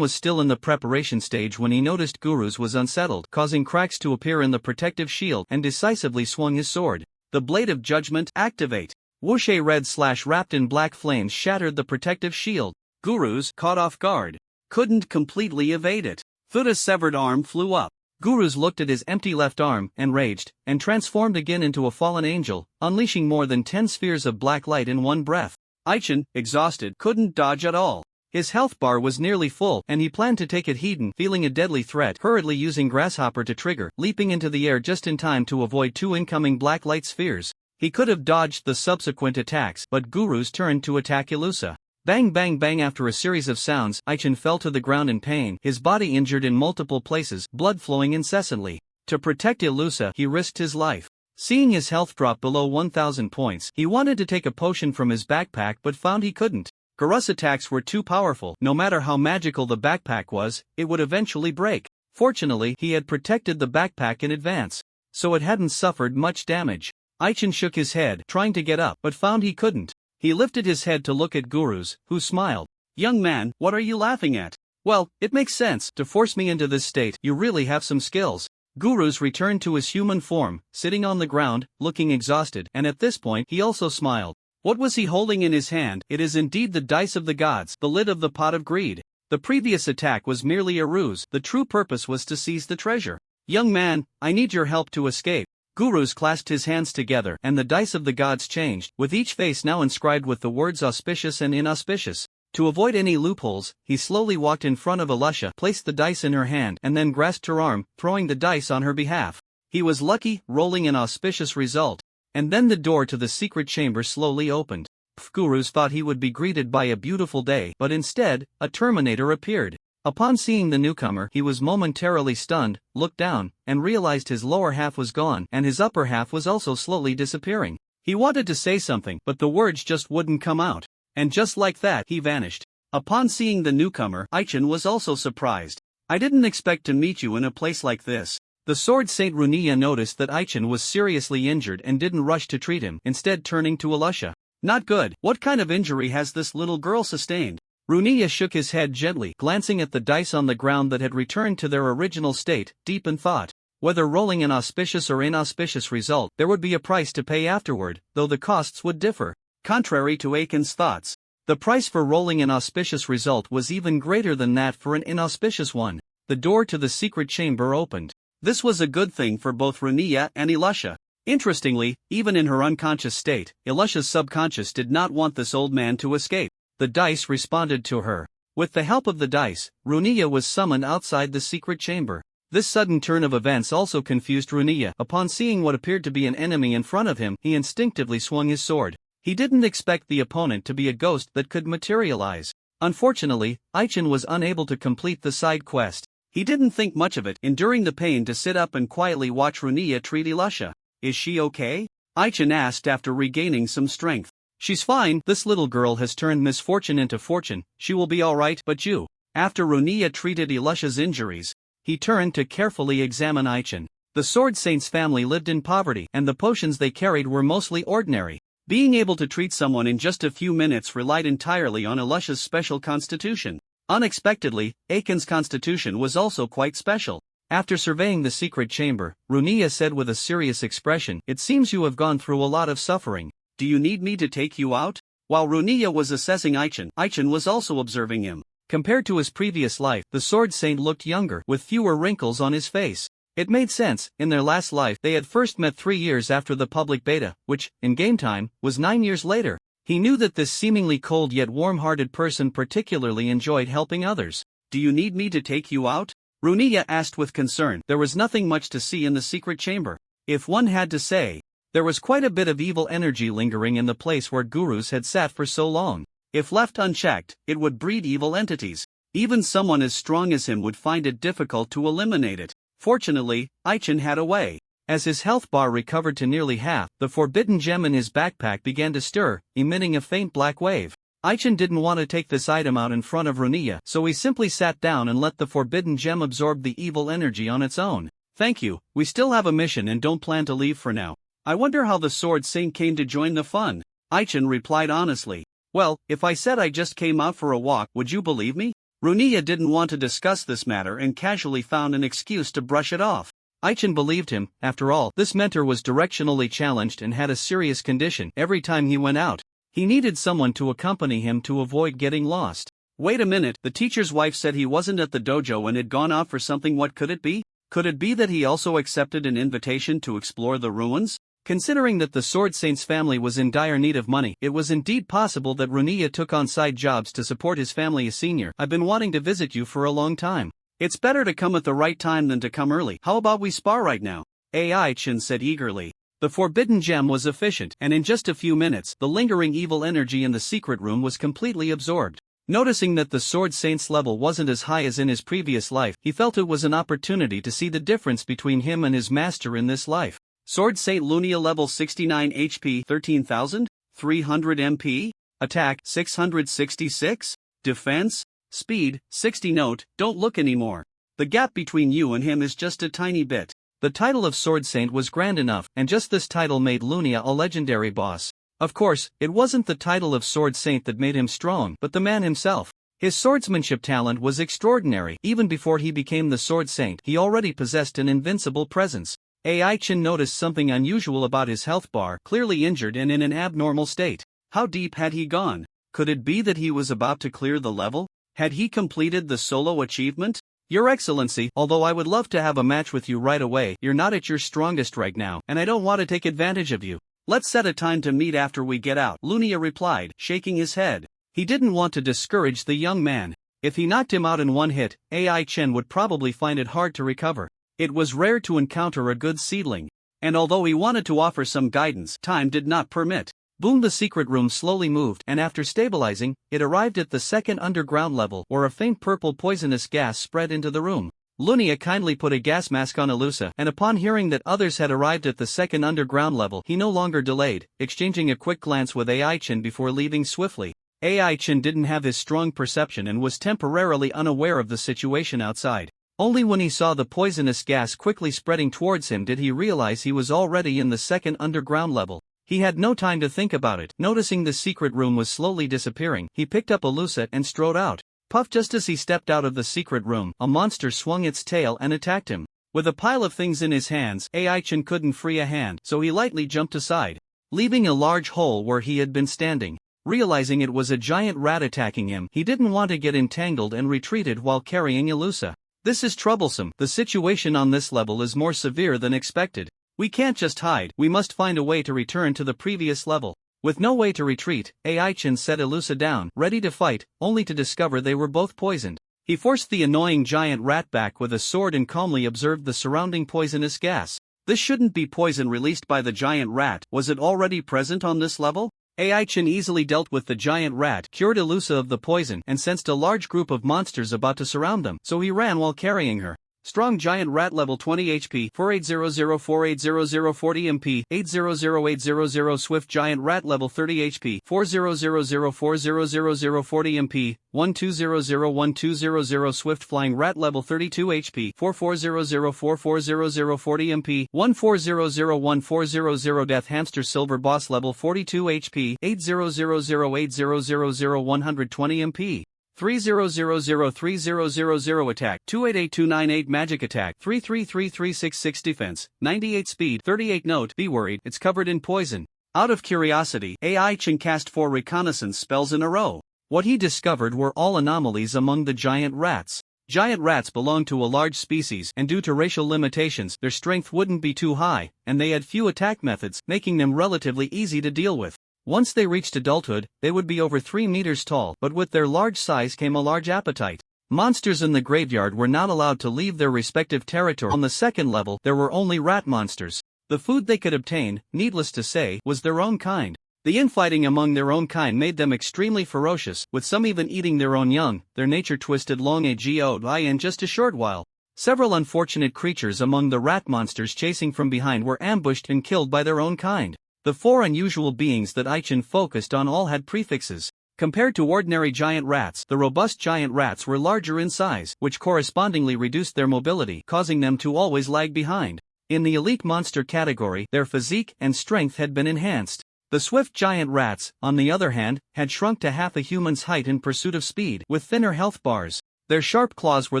was still in the preparation stage when he noticed Guru's was unsettled, causing cracks to appear in the protective shield, and decisively swung his sword. The Blade of Judgment, activate. Whoosh! A red slash wrapped in black flames shattered the protective shield. Guru's, caught off guard, couldn't completely evade it. Thuda's severed arm flew up. Guru's looked at his empty left arm, enraged, and transformed again into a fallen angel, unleashing more than 10 spheres of black light in one breath. Aichen, exhausted, couldn't dodge at all. His health bar was nearly full, and he planned to take it. Hedon, feeling a deadly threat, hurriedly using Grasshopper to trigger, leaping into the air just in time to avoid 2 incoming black light spheres. He could have dodged the subsequent attacks, but Guru's turned to attack Ilusa. Bang bang bang! After a series of sounds, Aichen fell to the ground in pain, his body injured in multiple places, blood flowing incessantly. To protect Ilusa, he risked his life. Seeing his health drop below 1,000 points, he wanted to take a potion from his backpack but found he couldn't. Garus attacks were too powerful. No matter how magical the backpack was, it would eventually break. Fortunately, he had protected the backpack in advance, so it hadn't suffered much damage. Aichen shook his head, trying to get up, but found he couldn't. He lifted his head to look at Guru's, who smiled. Young man, what are you laughing at? Well, it makes sense. To force me into this state, you really have some skills. Guru's returned to his human form, sitting on the ground, looking exhausted, and at this point he also smiled. What was he holding in his hand? It is indeed the dice of the gods, the lid of the pot of greed. The previous attack was merely a ruse. The true purpose was to seize the treasure. Young man, I need your help to escape. Guru's clasped his hands together, and the dice of the gods changed, with each face now inscribed with the words auspicious and inauspicious. To avoid any loopholes, he slowly walked in front of Alusha, placed the dice in her hand, and then grasped her arm, throwing the dice on her behalf. He was lucky, rolling an auspicious result. And then the door to the secret chamber slowly opened. Guru's thought he would be greeted by a beautiful day, but instead, a Terminator appeared. Upon seeing the newcomer, he was momentarily stunned, looked down, and realized his lower half was gone, and his upper half was also slowly disappearing. He wanted to say something, but the words just wouldn't come out. And just like that, he vanished. Upon seeing the newcomer, Aichen was also surprised. I didn't expect to meet you in a place like this. The sword Saint Runia noticed that Aichen was seriously injured and didn't rush to treat him, instead turning to Alusha. Not good. What kind of injury has this little girl sustained? Runia shook his head gently, glancing at the dice on the ground that had returned to their original state, deep in thought. Whether rolling an auspicious or inauspicious result, there would be a price to pay afterward, though the costs would differ. Contrary to Aiken's thoughts, the price for rolling an auspicious result was even greater than that for an inauspicious one. The door to the secret chamber opened. This was a good thing for both Runia and Ilusha. Interestingly, even in her unconscious state, Ilusha's subconscious did not want this old man to escape. The dice responded to her. With the help of the dice, Runia was summoned outside the secret chamber. This sudden turn of events also confused Runia. Upon seeing what appeared to be an enemy in front of him, he instinctively swung his sword. He didn't expect the opponent to be a ghost that could materialize. Unfortunately, Aichen was unable to complete the side quest. He didn't think much of it, enduring the pain to sit up and quietly watch Runia treat Ilusha. Is she okay? Aichin asked after regaining some strength. She's fine, this little girl has turned misfortune into fortune, she will be alright. But you? After Runia treated Ilusha's injuries, he turned to carefully examine Aichin. The Sword Saint's family lived in poverty, and the potions they carried were mostly ordinary. Being able to treat someone in just a few minutes relied entirely on Ilusha's special constitution. Unexpectedly, Aiken's constitution was also quite special. After surveying the secret chamber, Runia said with a serious expression, "It seems you have gone through a lot of suffering. Do you need me to take you out?" While Runia was assessing Aichin, Aichin was also observing him. Compared to his previous life, the Sword Saint looked younger, with fewer wrinkles on his face. It made sense. In their last life, they had first met 3 years after the public beta, which, in game time, was 9 years later. He knew that this seemingly cold yet warm-hearted person particularly enjoyed helping others. "Do you need me to take you out?" Runia asked with concern. There was nothing much to see in the secret chamber. If one had to say, there was quite a bit of evil energy lingering in the place where gurus had sat for so long. If left unchecked, it would breed evil entities. Even someone as strong as him would find it difficult to eliminate it. Fortunately, Aichin had a way. As his health bar recovered to nearly half, the forbidden gem in his backpack began to stir, emitting a faint black wave. Aichin didn't want to take this item out in front of Runia, so he simply sat down and let the forbidden gem absorb the evil energy on its own. "Thank you, we still have a mission and don't plan to leave for now. I wonder how the Sword Saint came to join the fun." Aichin replied honestly. "Well, if I said I just came out for a walk, would you believe me?" Runia didn't want to discuss this matter and casually found an excuse to brush it off. Aichin believed him. After all, this mentor was directionally challenged and had a serious condition. Every time he went out, he needed someone to accompany him to avoid getting lost. Wait a minute, the teacher's wife said he wasn't at the dojo and had gone out for something. What could it be? Could it be that he also accepted an invitation to explore the ruins? Considering that the Sword Saint's family was in dire need of money, it was indeed possible that Runia took on side jobs to support his family. "As senior, I've been wanting to visit you for a long time. It's better to come at the right time than to come early. How about we spar right now?" Aichin said eagerly. The forbidden gem was efficient, and in just a few minutes, the lingering evil energy in the secret room was completely absorbed. Noticing that the Sword Saint's level wasn't as high as in his previous life, he felt it was an opportunity to see the difference between him and his master in this life. Sword Saint Lunia level 69 HP 13,300 MP, attack 666, defense, speed 60. Note, don't look anymore. The gap between you and him is just a tiny bit. The title of Sword Saint was grand enough, and just this title made Lunia a legendary boss. Of course, it wasn't the title of Sword Saint that made him strong, but the man himself. His swordsmanship talent was extraordinary. Even before he became the Sword Saint, he already possessed an invincible presence. Aichin noticed something unusual about his health bar, clearly injured and in an abnormal state. How deep had he gone? Could it be that he was about to clear the level? Had he completed the solo achievement? "Your Excellency, although I would love to have a match with you right away, you're not at your strongest right now, and I don't want to take advantage of you. Let's set a time to meet after we get out," Lunia replied, shaking his head. He didn't want to discourage the young man. If he knocked him out in one hit, Aichin would probably find it hard to recover. It was rare to encounter a good seedling, and although he wanted to offer some guidance, time did not permit. Boom! The secret room slowly moved, and after stabilizing, it arrived at the second underground level, where a faint purple poisonous gas spread into the room. Lunia kindly put a gas mask on Ilusa, and upon hearing that others had arrived at the second underground level, he no longer delayed, exchanging a quick glance with Aichin before leaving swiftly. Aichin didn't have his strong perception and was temporarily unaware of the situation outside. Only when he saw the poisonous gas quickly spreading towards him did he realize he was already in the second underground level. He had no time to think about it. Noticing the secret room was slowly disappearing, he picked up Ilusa and strode out. Puff! Just as he stepped out of the secret room, a monster swung its tail and attacked him. With a pile of things in his hands, Aichin couldn't free a hand, so he lightly jumped aside, leaving a large hole where he had been standing. Realizing it was a giant rat attacking him, he didn't want to get entangled and retreated while carrying Ilusa. "This is troublesome. The situation on this level is more severe than expected. We can't just hide, we must find a way to return to the previous level." With no way to retreat, Aichin set Ilusa down, ready to fight, only to discover they were both poisoned. He forced the annoying giant rat back with a sword and calmly observed the surrounding poisonous gas. This shouldn't be poison released by the giant rat. Was it already present on this level? Aichin easily dealt with the giant rat, cured Ilusa of the poison, and sensed a large group of monsters about to surround them, so he ran while carrying her. Strong giant rat level 20 HP, 4800-4800 40 MP, 800800 Swift giant rat level 30 HP, 4000-4000 40 MP, 1200-1200 Swift flying rat level 32 HP, 4400-4400 40 MP, 1400-1400 Death hamster silver boss level 42 HP, 8000-8000 120 MP. 3000-3000 attack, 288298 magic attack, 333366 defense, 98 speed, 38 note. Be worried, it's covered in poison. Out of curiosity, Aichin cast 4 reconnaissance spells in a row. What he discovered were all anomalies among the giant rats. Giant rats belong to a large species, and due to racial limitations, their strength wouldn't be too high, and they had few attack methods, making them relatively easy to deal with. Once they reached adulthood, they would be over 3 meters tall, but with their large size came a large appetite. Monsters in the graveyard were not allowed to leave their respective territory. On the second level, there were only rat monsters. The food they could obtain, needless to say, was their own kind. The infighting among their own kind made them extremely ferocious, with some even eating their own young, their nature twisted long ago in just a short while. Several unfortunate creatures among the rat monsters chasing from behind were ambushed and killed by their own kind. The 4 unusual beings that Aichin focused on all had prefixes. Compared to ordinary giant rats, the robust giant rats were larger in size, which correspondingly reduced their mobility, causing them to always lag behind. In the elite monster category, their physique and strength had been enhanced. The swift giant rats, on the other hand, had shrunk to half a human's height in pursuit of speed, with thinner health bars. Their sharp claws were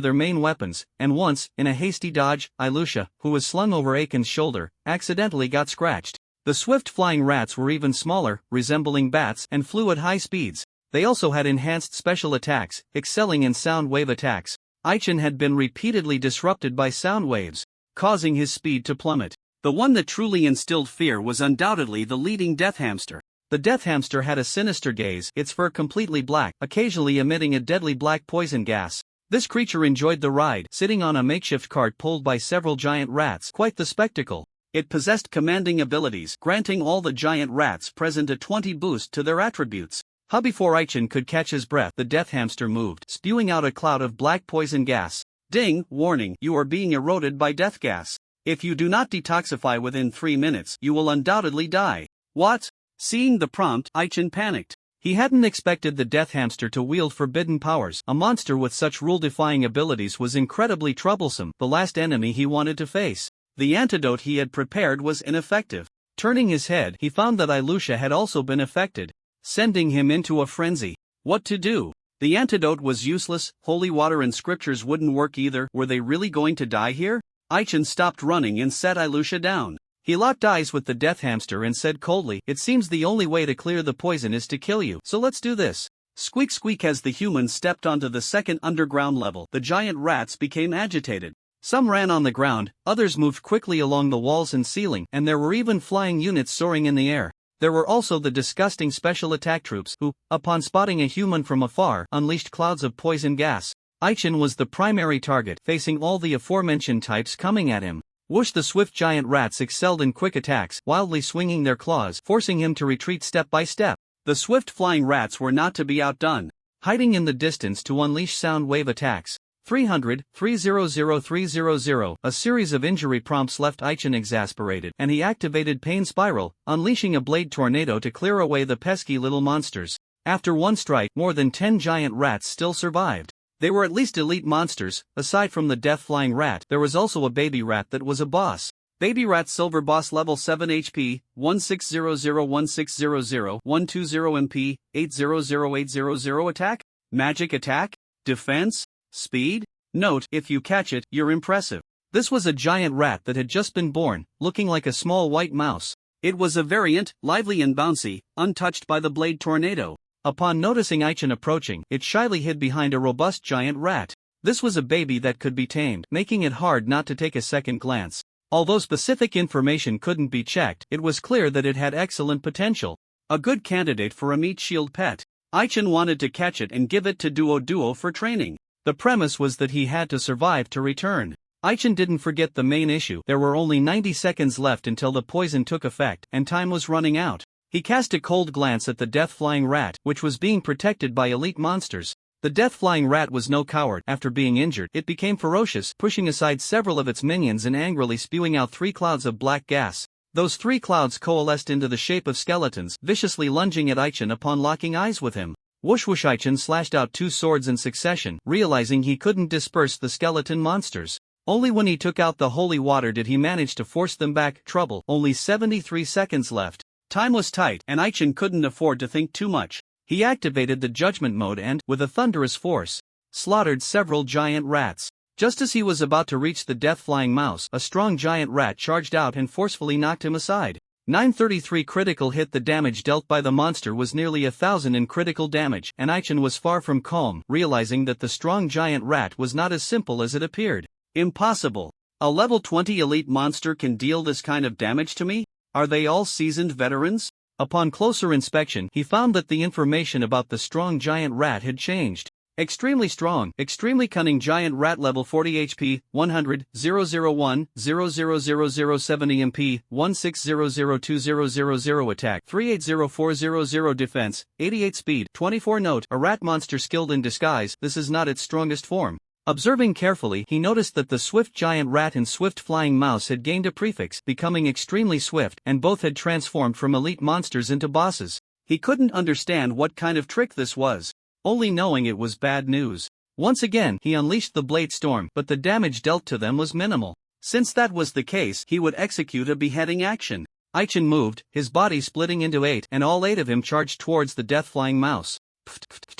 their main weapons, and once, in a hasty dodge, Ilusa, who was slung over Aiken's shoulder, accidentally got scratched. The swift flying rats were even smaller, resembling bats, and flew at high speeds. They also had enhanced special attacks, excelling in sound wave attacks. Aichin had been repeatedly disrupted by sound waves, causing his speed to plummet. The one that truly instilled fear was undoubtedly the leading death hamster. The death hamster had a sinister gaze, its fur completely black, occasionally emitting a deadly black poison gas. This creature enjoyed the ride, sitting on a makeshift cart pulled by several giant rats, quite the spectacle. It possessed commanding abilities, granting all the giant rats present a 20 boost to their attributes. Before Aichin could catch his breath, the death hamster moved, spewing out a cloud of black poison gas. Ding, warning, you are being eroded by death gas. If you do not detoxify within 3 minutes, you will undoubtedly die. What? Seeing the prompt, Aichin panicked. He hadn't expected the death hamster to wield forbidden powers. A monster with such rule-defying abilities was incredibly troublesome, the last enemy he wanted to face. The antidote he had prepared was ineffective. Turning his head, he found that Ilusa had also been affected, sending him into a frenzy. What to do? The antidote was useless, holy water and scriptures wouldn't work either. Were they really going to die here? Aichin stopped running and set Ilusa down. He locked eyes with the death hamster and said coldly, "It seems the only way to clear the poison is to kill you, so let's do this." Squeak squeak. As the humans stepped onto the second underground level, the giant rats became agitated. Some ran on the ground, others moved quickly along the walls and ceiling, and there were even flying units soaring in the air. There were also the disgusting special attack troops who, upon spotting a human from afar, unleashed clouds of poison gas. Aichin was the primary target, facing all the aforementioned types coming at him. Whoosh! The swift giant rats excelled in quick attacks, wildly swinging their claws, forcing him to retreat step by step. The swift flying rats were not to be outdone, hiding in the distance to unleash sound wave attacks. 300-300-300. A series of injury prompts left Aichin exasperated, and he activated Pain Spiral, unleashing a blade tornado to clear away the pesky little monsters. After one strike, more than 10 giant rats still survived. They were at least elite monsters. Aside from the death flying rat, there was also a baby rat that was a boss. Baby rat silver boss level 7 HP, 1600-1600, 120 MP, 800800 attack, magic attack, defense, speed? Note, if you catch it, you're impressive. This was a giant rat that had just been born, looking like a small white mouse. It was a variant, lively and bouncy, untouched by the blade tornado. Upon noticing Aichin approaching, it shyly hid behind a robust giant rat. This was a baby that could be tamed, making it hard not to take a second glance. Although specific information couldn't be checked, it was clear that it had excellent potential. A good candidate for a meat shield pet. Aichin wanted to catch it and give it to Duo for training. The premise was that he had to survive to return. Aichin didn't forget the main issue. There were only 90 seconds left until the poison took effect, and time was running out. He cast a cold glance at the death-flying rat, which was being protected by elite monsters. The death-flying rat was no coward. After being injured, it became ferocious, pushing aside several of its minions and angrily spewing out 3 clouds of black gas. Those 3 clouds coalesced into the shape of skeletons, viciously lunging at Aichen upon locking eyes with him. Whoosh whoosh! Aichen slashed out 2 swords in succession, realizing he couldn't disperse the skeleton monsters. Only when he took out the holy water did he manage to force them back. Trouble. Only 73 seconds left. Time was tight, and Aichen couldn't afford to think too much. He activated the judgment mode and, with a thunderous force, slaughtered several giant rats. Just as he was about to reach the death-flying mouse, a strong giant rat charged out and forcefully knocked him aside. 933 critical hit. The damage dealt by the monster was nearly 1,000 in critical damage, and Aichen was far from calm, realizing that the strong giant rat was not as simple as it appeared. Impossible. A level 20 elite monster can deal this kind of damage to me? Are they all seasoned veterans? Upon closer inspection, he found that the information about the strong giant rat had changed. Extremely strong, extremely cunning giant rat, level 40 HP, 100, 001, 00070 MP, 16002000 attack, 380400 defense, 88 speed, 24 note, a rat monster skilled in disguise. This is not its strongest form. Observing carefully, he noticed that the swift giant rat and swift flying mouse had gained a prefix, becoming extremely swift, and both had transformed from elite monsters into bosses. He couldn't understand what kind of trick this was, only knowing it was bad news. Once again, he unleashed the Blade Storm, but the damage dealt to them was minimal. Since that was the case, he would execute a beheading action. Aichen moved, his body splitting into 8, and all 8 of him charged towards the death-flying mouse.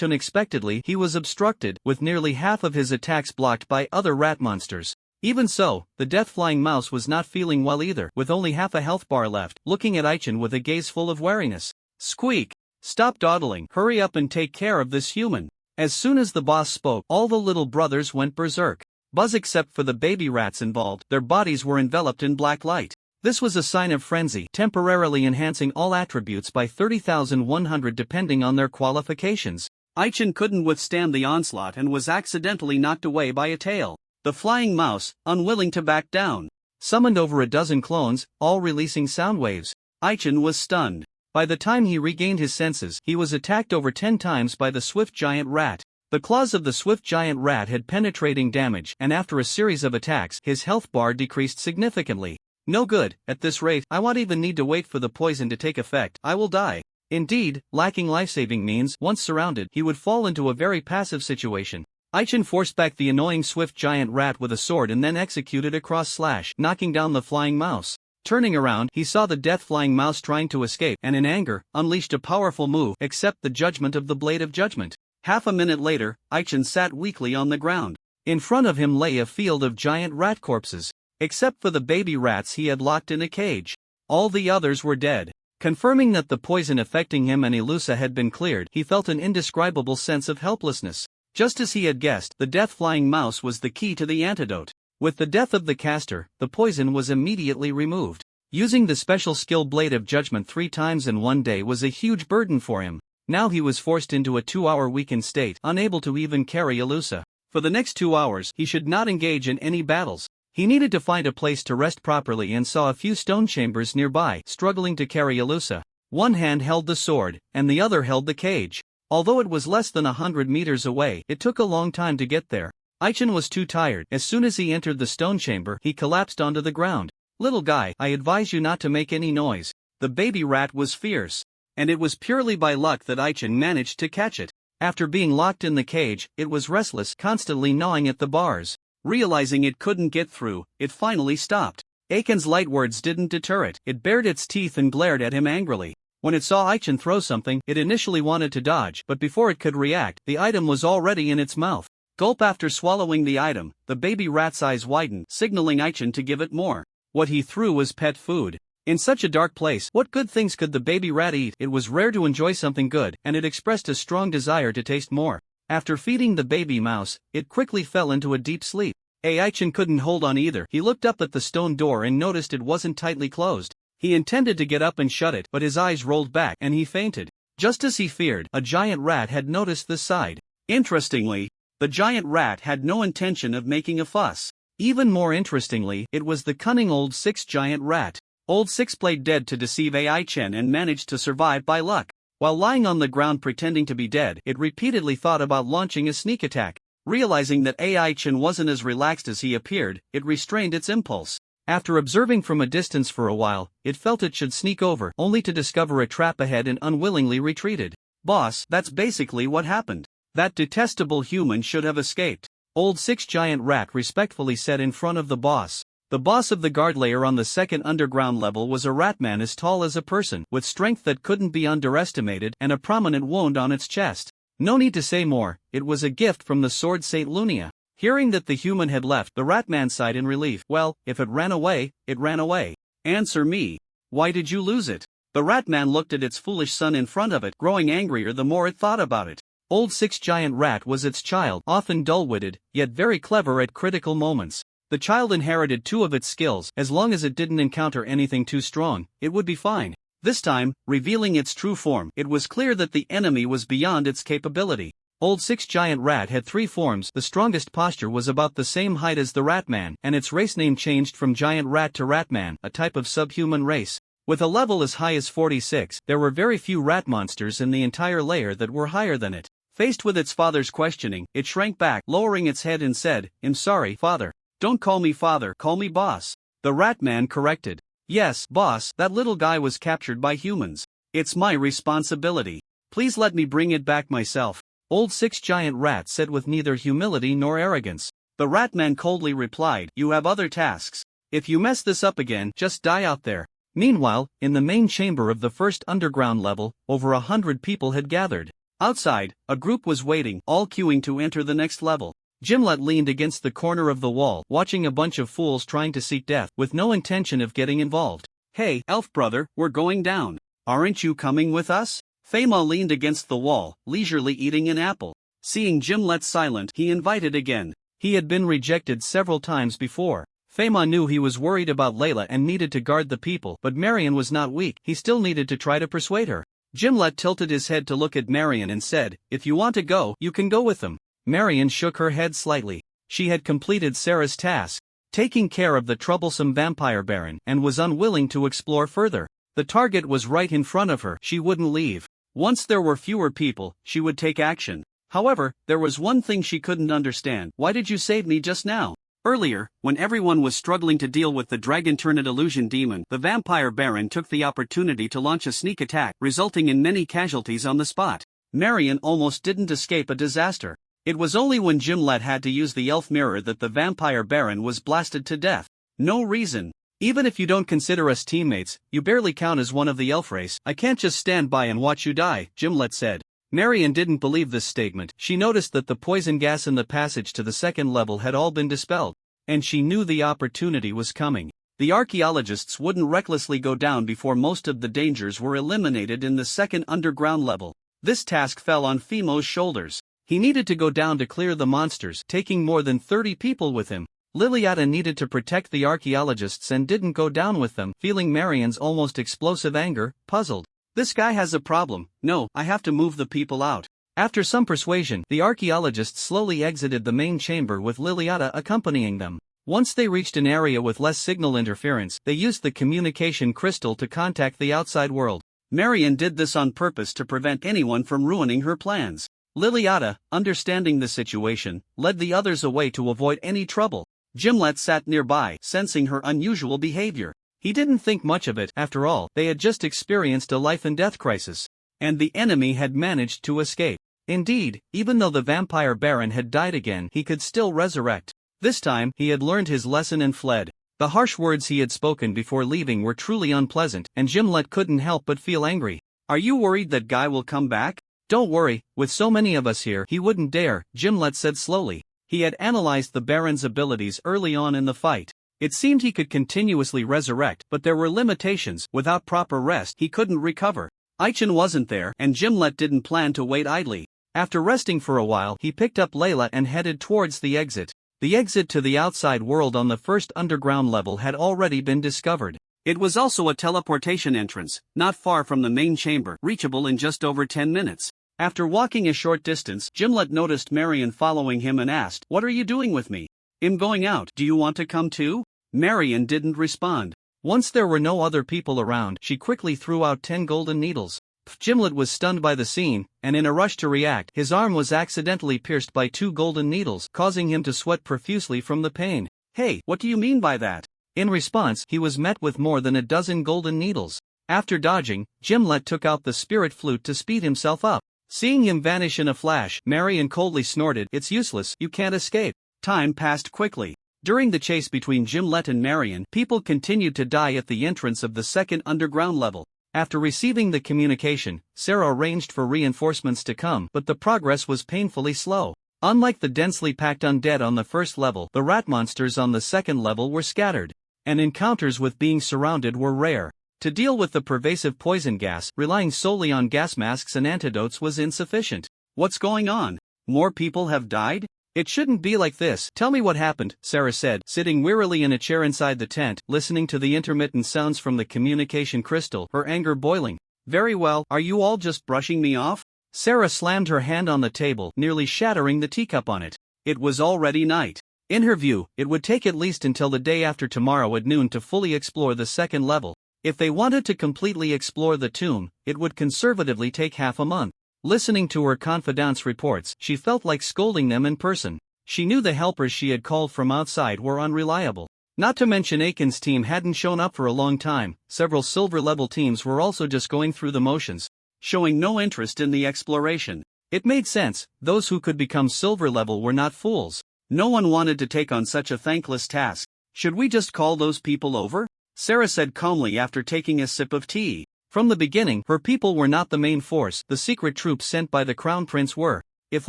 Unexpectedly, he was obstructed, with nearly half of his attacks blocked by other rat monsters. Even so, the death-flying mouse was not feeling well either, with only half a health bar left, looking at Aichen with a gaze full of wariness. Squeak! Stop dawdling, hurry up and take care of this human. As soon as the boss spoke, all the little brothers went berserk. Buzz, except for the baby rats involved, their bodies were enveloped in black light. This was a sign of frenzy, temporarily enhancing all attributes by 30,100 depending on their qualifications. Aichen couldn't withstand the onslaught and was accidentally knocked away by a tail. The flying mouse, unwilling to back down, summoned over a dozen clones, all releasing sound waves. Aichen was stunned. By the time he regained his senses, he was attacked over 10 times by the swift giant rat. The claws of the swift giant rat had penetrating damage, and after a series of attacks, his health bar decreased significantly. No good. At this rate, I won't even need to wait for the poison to take effect. I will die. Indeed, lacking life-saving means, once surrounded, he would fall into a very passive situation. Aichen forced back the annoying swift giant rat with a sword and then executed a cross slash, knocking down the flying mouse. Turning around, he saw the death-flying mouse trying to escape, and in anger, unleashed a powerful move, accept the judgment of the Blade of Judgment. Half a minute later, Aichen sat weakly on the ground. In front of him lay a field of giant rat corpses. Except for the baby rats he had locked in a cage. All the others were dead. Confirming that the poison affecting him and Ilusa had been cleared, he felt an indescribable sense of helplessness. Just as he had guessed, the death-flying mouse was the key to the antidote. With the death of the caster, the poison was immediately removed. Using the special skill Blade of Judgment 3 times in one day was a huge burden for him. Now he was forced into a 2-hour weakened state, unable to even carry Ilusa. For the next 2 hours, he should not engage in any battles. He needed to find a place to rest properly and saw a few stone chambers nearby, struggling to carry Ilusa. One hand held the sword, and the other held the cage. Although it was less than 100 meters away, it took a long time to get there. Aichen was too tired. As soon as he entered the stone chamber, he collapsed onto the ground. Little guy, I advise you not to make any noise. The baby rat was fierce. And it was purely by luck that Aichen managed to catch it. After being locked in the cage, it was restless, constantly gnawing at the bars. Realizing it couldn't get through, it finally stopped. Aichen's light words didn't deter it. It bared its teeth and glared at him angrily. When it saw Aichen throw something, it initially wanted to dodge, but before it could react, the item was already in its mouth. Gulp! After swallowing the item, the baby rat's eyes widened, signaling Aichen to give it more. What he threw was pet food. In such a dark place, what good things could the baby rat eat? It was rare to enjoy something good, and it expressed a strong desire to taste more. After feeding the baby mouse, it quickly fell into a deep sleep. Aichen couldn't hold on either. He looked up at the stone door and noticed it wasn't tightly closed. He intended to get up and shut it, but his eyes rolled back and he fainted. Just as he feared, a giant rat had noticed this side. Interestingly, the giant rat had no intention of making a fuss. Even more interestingly, it was the cunning old 6 giant rat. Old Six played dead to deceive AI Chen and managed to survive by luck. While lying on the ground pretending to be dead, it repeatedly thought about launching a sneak attack. Realizing that AI Chen wasn't as relaxed as he appeared, it restrained its impulse. After observing from a distance for a while, it felt it should sneak over, only to discover a trap ahead and unwillingly retreated. Boss, that's basically what happened. That detestable human should have escaped. Old Six Giant Rat respectfully said in front of the boss. The boss of the guard layer on the second underground level was a ratman as tall as a person, with strength that couldn't be underestimated and a prominent wound on its chest. No need to say more, it was a gift from the sword Saint Lunia. Hearing that the human had left, the ratman sighed in relief. Well, if it ran away, it ran away. Answer me. Why did you lose it? The ratman looked at its foolish son in front of it, growing angrier the more it thought about it. Old Six Giant Rat was its child, often dull-witted, yet very clever at critical moments. The child inherited 2 of its skills. As long as it didn't encounter anything too strong, it would be fine. This time, revealing its true form, it was clear that the enemy was beyond its capability. Old Six Giant Rat had 3 forms. The strongest posture was about the same height as the Ratman, and its race name changed from Giant Rat to Ratman, a type of subhuman race. With a level as high as 46, there were very few rat monsters in the entire layer that were higher than it. Faced with its father's questioning, it shrank back, lowering its head and said, "I'm sorry, father." "Don't call me father, call me boss," the Ratman corrected. "Yes, boss, that little guy was captured by humans. It's my responsibility. Please let me bring it back myself," Old Six Giant Rat said with neither humility nor arrogance. The Ratman coldly replied, "You have other tasks. If you mess this up again, just die out there." Meanwhile, in the main chamber of the first underground level, over 100 people had gathered. Outside, a group was waiting, all queuing to enter the next level. Gimlet leaned against the corner of the wall, watching a bunch of fools trying to seek death, with no intention of getting involved. "Hey, elf brother, we're going down. Aren't you coming with us?" Fema leaned against the wall, leisurely eating an apple. Seeing Gimlet silent, he invited again. He had been rejected several times before. Fema knew he was worried about Layla and needed to guard the people, but Marion was not weak. He still needed to try to persuade her. Gimlet tilted his head to look at Marion and said, "If you want to go, you can go with them." Marion shook her head slightly. She had completed Sarah's task, taking care of the troublesome vampire baron, and was unwilling to explore further. The target was right in front of her. She wouldn't leave. Once there were fewer people, she would take action. However, there was one thing she couldn't understand. "Why did you save me just now?" Earlier, when everyone was struggling to deal with the dragon-turned illusion demon, the vampire baron took the opportunity to launch a sneak attack, resulting in many casualties on the spot. Marion almost didn't escape a disaster. It was only when Gimlet had to use the elf mirror that the vampire baron was blasted to death. No reason. "Even if you don't consider us teammates, you barely count as one of the elf race. I can't just stand by and watch you die," Gimlet said. Marion didn't believe this statement. She noticed that the poison gas in the passage to the second level had all been dispelled. And she knew the opportunity was coming. The archaeologists wouldn't recklessly go down before most of the dangers were eliminated in the second underground level. This task fell on Femo's shoulders. He needed to go down to clear the monsters, taking more than 30 people with him. Liliata needed to protect the archaeologists and didn't go down with them, feeling Marion's almost explosive anger, puzzled. "This guy has a problem. No, I have to move the people out." After some persuasion, the archaeologists slowly exited the main chamber with Liliata accompanying them. Once they reached an area with less signal interference, they used the communication crystal to contact the outside world. Marion did this on purpose to prevent anyone from ruining her plans. Liliata, understanding the situation, led the others away to avoid any trouble. Gimlet sat nearby, sensing her unusual behavior. He didn't think much of it. After all, they had just experienced a life-and-death crisis. And the enemy had managed to escape. Indeed, even though the vampire baron had died again, he could still resurrect. This time, he had learned his lesson and fled. The harsh words he had spoken before leaving were truly unpleasant, and Gimlet couldn't help but feel angry. "Are you worried that guy will come back?" "Don't worry, with so many of us here, he wouldn't dare," Gimlet said slowly. He had analyzed the baron's abilities early on in the fight. It seemed he could continuously resurrect, but there were limitations. Without proper rest, he couldn't recover. Aichen wasn't there, and Gimlet didn't plan to wait idly. After resting for a while, he picked up Layla and headed towards the exit. The exit to the outside world on the first underground level had already been discovered. It was also a teleportation entrance, not far from the main chamber, reachable in just over 10 minutes. After walking a short distance, Gimlet noticed Marion following him and asked, "What are you doing with me?" "I'm going out. Do you want to come too?" Marion didn't respond. Once there were no other people around, she quickly threw out 10 golden needles. Gimlet was stunned by the scene, and in a rush to react, his arm was accidentally pierced by 2 golden needles, causing him to sweat profusely from the pain. "Hey, what do you mean by that?" In response, he was met with more than a dozen golden needles. After dodging, Gimlet took out the spirit flute to speed himself up. Seeing him vanish in a flash, Marion coldly snorted, "It's useless, you can't escape." Time passed quickly. During the chase between Gimlet and Marion, people continued to die at the entrance of the second underground level. After receiving the communication, Sarah arranged for reinforcements to come, but the progress was painfully slow. Unlike the densely packed undead on the first level, the rat monsters on the second level were scattered, and encounters with being surrounded were rare. To deal with the pervasive poison gas, relying solely on gas masks and antidotes was insufficient. "What's going on? More people have died? It shouldn't be like this. Tell me what happened," Sarah said, sitting wearily in a chair inside the tent, listening to the intermittent sounds from the communication crystal, her anger boiling. "Very well, are you all just brushing me off?" Sarah slammed her hand on the table, nearly shattering the teacup on it. It was already night. In her view, it would take at least until the day after tomorrow at noon to fully explore the second level. If they wanted to completely explore the tomb, it would conservatively take half a month. Listening to her confidants' reports, she felt like scolding them in person. She knew the helpers she had called from outside were unreliable. Not to mention Aiken's team hadn't shown up for a long time. Several silver-level teams were also just going through the motions, showing no interest in the exploration. It made sense, those who could become silver-level were not fools. No one wanted to take on such a thankless task. "Should we just call those people over?" Sarah said calmly after taking a sip of tea. From the beginning, her people were not the main force, the secret troops sent by the Crown Prince were. If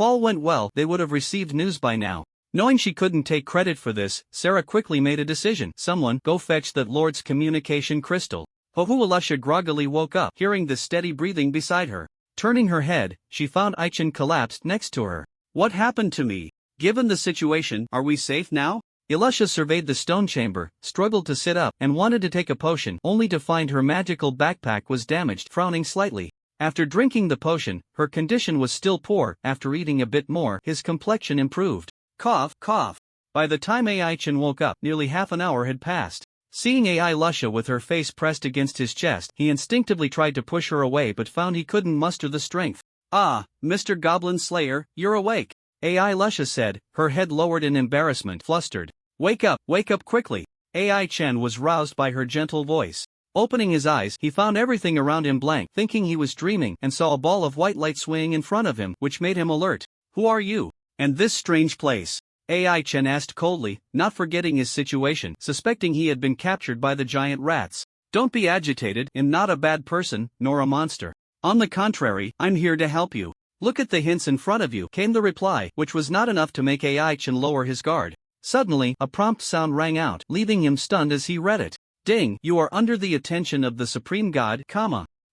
all went well, they would have received news by now. Knowing she couldn't take credit for this, Sarah quickly made a decision. "Someone, go fetch that Lord's communication crystal." Hohualusha groggily woke up, hearing the steady breathing beside her. Turning her head, she found Aichen collapsed next to her. "What happened to me? Given the situation, are we safe now?" Elusha surveyed the stone chamber, struggled to sit up, and wanted to take a potion, only to find her magical backpack was damaged, frowning slightly. After drinking the potion, her condition was still poor. After eating a bit more, his complexion improved. Cough, cough. By the time Aichen woke up, nearly half an hour had passed. Seeing Lusha with her face pressed against his chest, he instinctively tried to push her away but found he couldn't muster the strength. "Ah, Mr. Goblin Slayer, you're awake," Lusha said, her head lowered in embarrassment, flustered. Wake up quickly." Chen was roused by her gentle voice. Opening his eyes, he found everything around him blank, thinking he was dreaming, and saw a ball of white light swaying in front of him, which made him alert. "Who are you? And this strange place?" Chen asked coldly, not forgetting his situation, suspecting he had been captured by the giant rats. "Don't be agitated, I'm not a bad person, nor a monster. On the contrary, I'm here to help you. Look at the hints in front of you," came the reply, which was not enough to make Chen lower his guard. Suddenly, a prompt sound rang out, leaving him stunned as he read it. "Ding, you are under the attention of the Supreme God,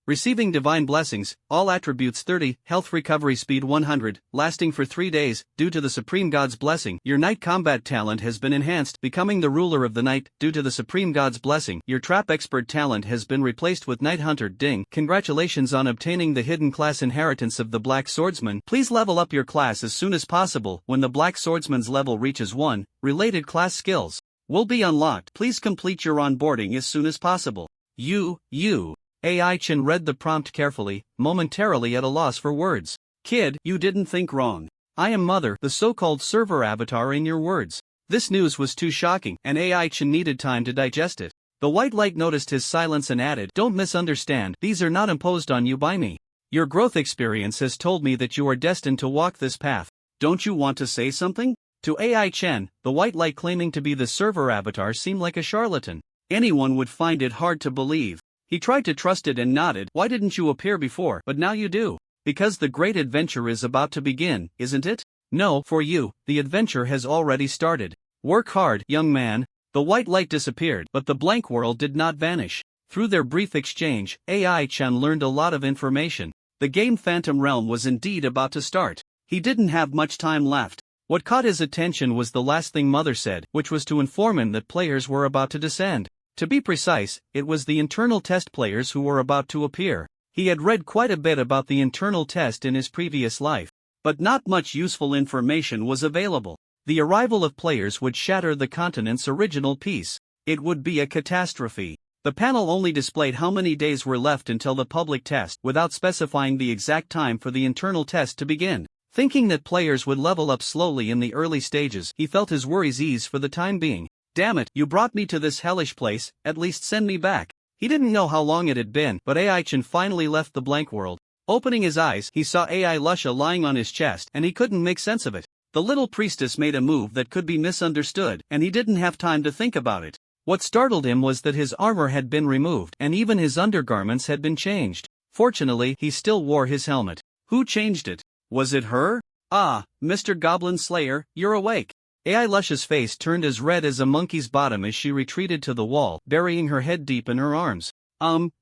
receiving divine blessings, all attributes 30, health recovery speed 100, lasting for 3 days. Due to the Supreme God's blessing, your night combat talent has been enhanced, becoming the ruler of the night. Due to the Supreme God's blessing, your trap expert talent has been replaced with Night Hunter. Ding, congratulations on obtaining the hidden class inheritance of the Black Swordsman. Please level up your class as soon as possible. When the Black Swordsman's level reaches 1, related class skills will be unlocked. Please complete your onboarding as soon as possible. You. Chen read the prompt carefully, momentarily at a loss for words. "Kid, you didn't think wrong. I am Mother, the so-called server avatar in your words." This news was too shocking, and Chen needed time to digest it. The white light noticed his silence and added, "Don't misunderstand, these are not imposed on you by me. Your growth experience has told me that you are destined to walk this path. Don't you want to say something?" To Chen, the white light claiming to be the server avatar seemed like a charlatan. Anyone would find it hard to believe. He tried to trust it and nodded. "Why didn't you appear before? But now you do. Because the great adventure is about to begin, isn't it?" "No, for you, the adventure has already started. Work hard, young man." The white light disappeared, but the blank world did not vanish. Through their brief exchange, Chen learned a lot of information. The game Phantom Realm was indeed about to start. He didn't have much time left. What caught his attention was the last thing Mother said, which was to inform him that players were about to descend. To be precise, it was the internal test players who were about to appear. He had read quite a bit about the internal test in his previous life, but not much useful information was available. The arrival of players would shatter the continent's original peace. It would be a catastrophe. The panel only displayed how many days were left until the public test without specifying the exact time for the internal test to begin. Thinking that players would level up slowly in the early stages, he felt his worries ease for the time being. Damn it, you brought me to this hellish place, at least send me back. He didn't know how long it had been, but AI-chan finally left the blank world. Opening his eyes, he saw AI Lusha lying on his chest, and he couldn't make sense of it. The little priestess made a move that could be misunderstood, and he didn't have time to think about it. What startled him was that his armor had been removed, and even his undergarments had been changed. Fortunately, he still wore his helmet. Who changed it? Was it her? Ah, Mr. Goblin Slayer, you're awake. AI Lusha's face turned as red as a monkey's bottom as she retreated to the wall, burying her head deep in her arms.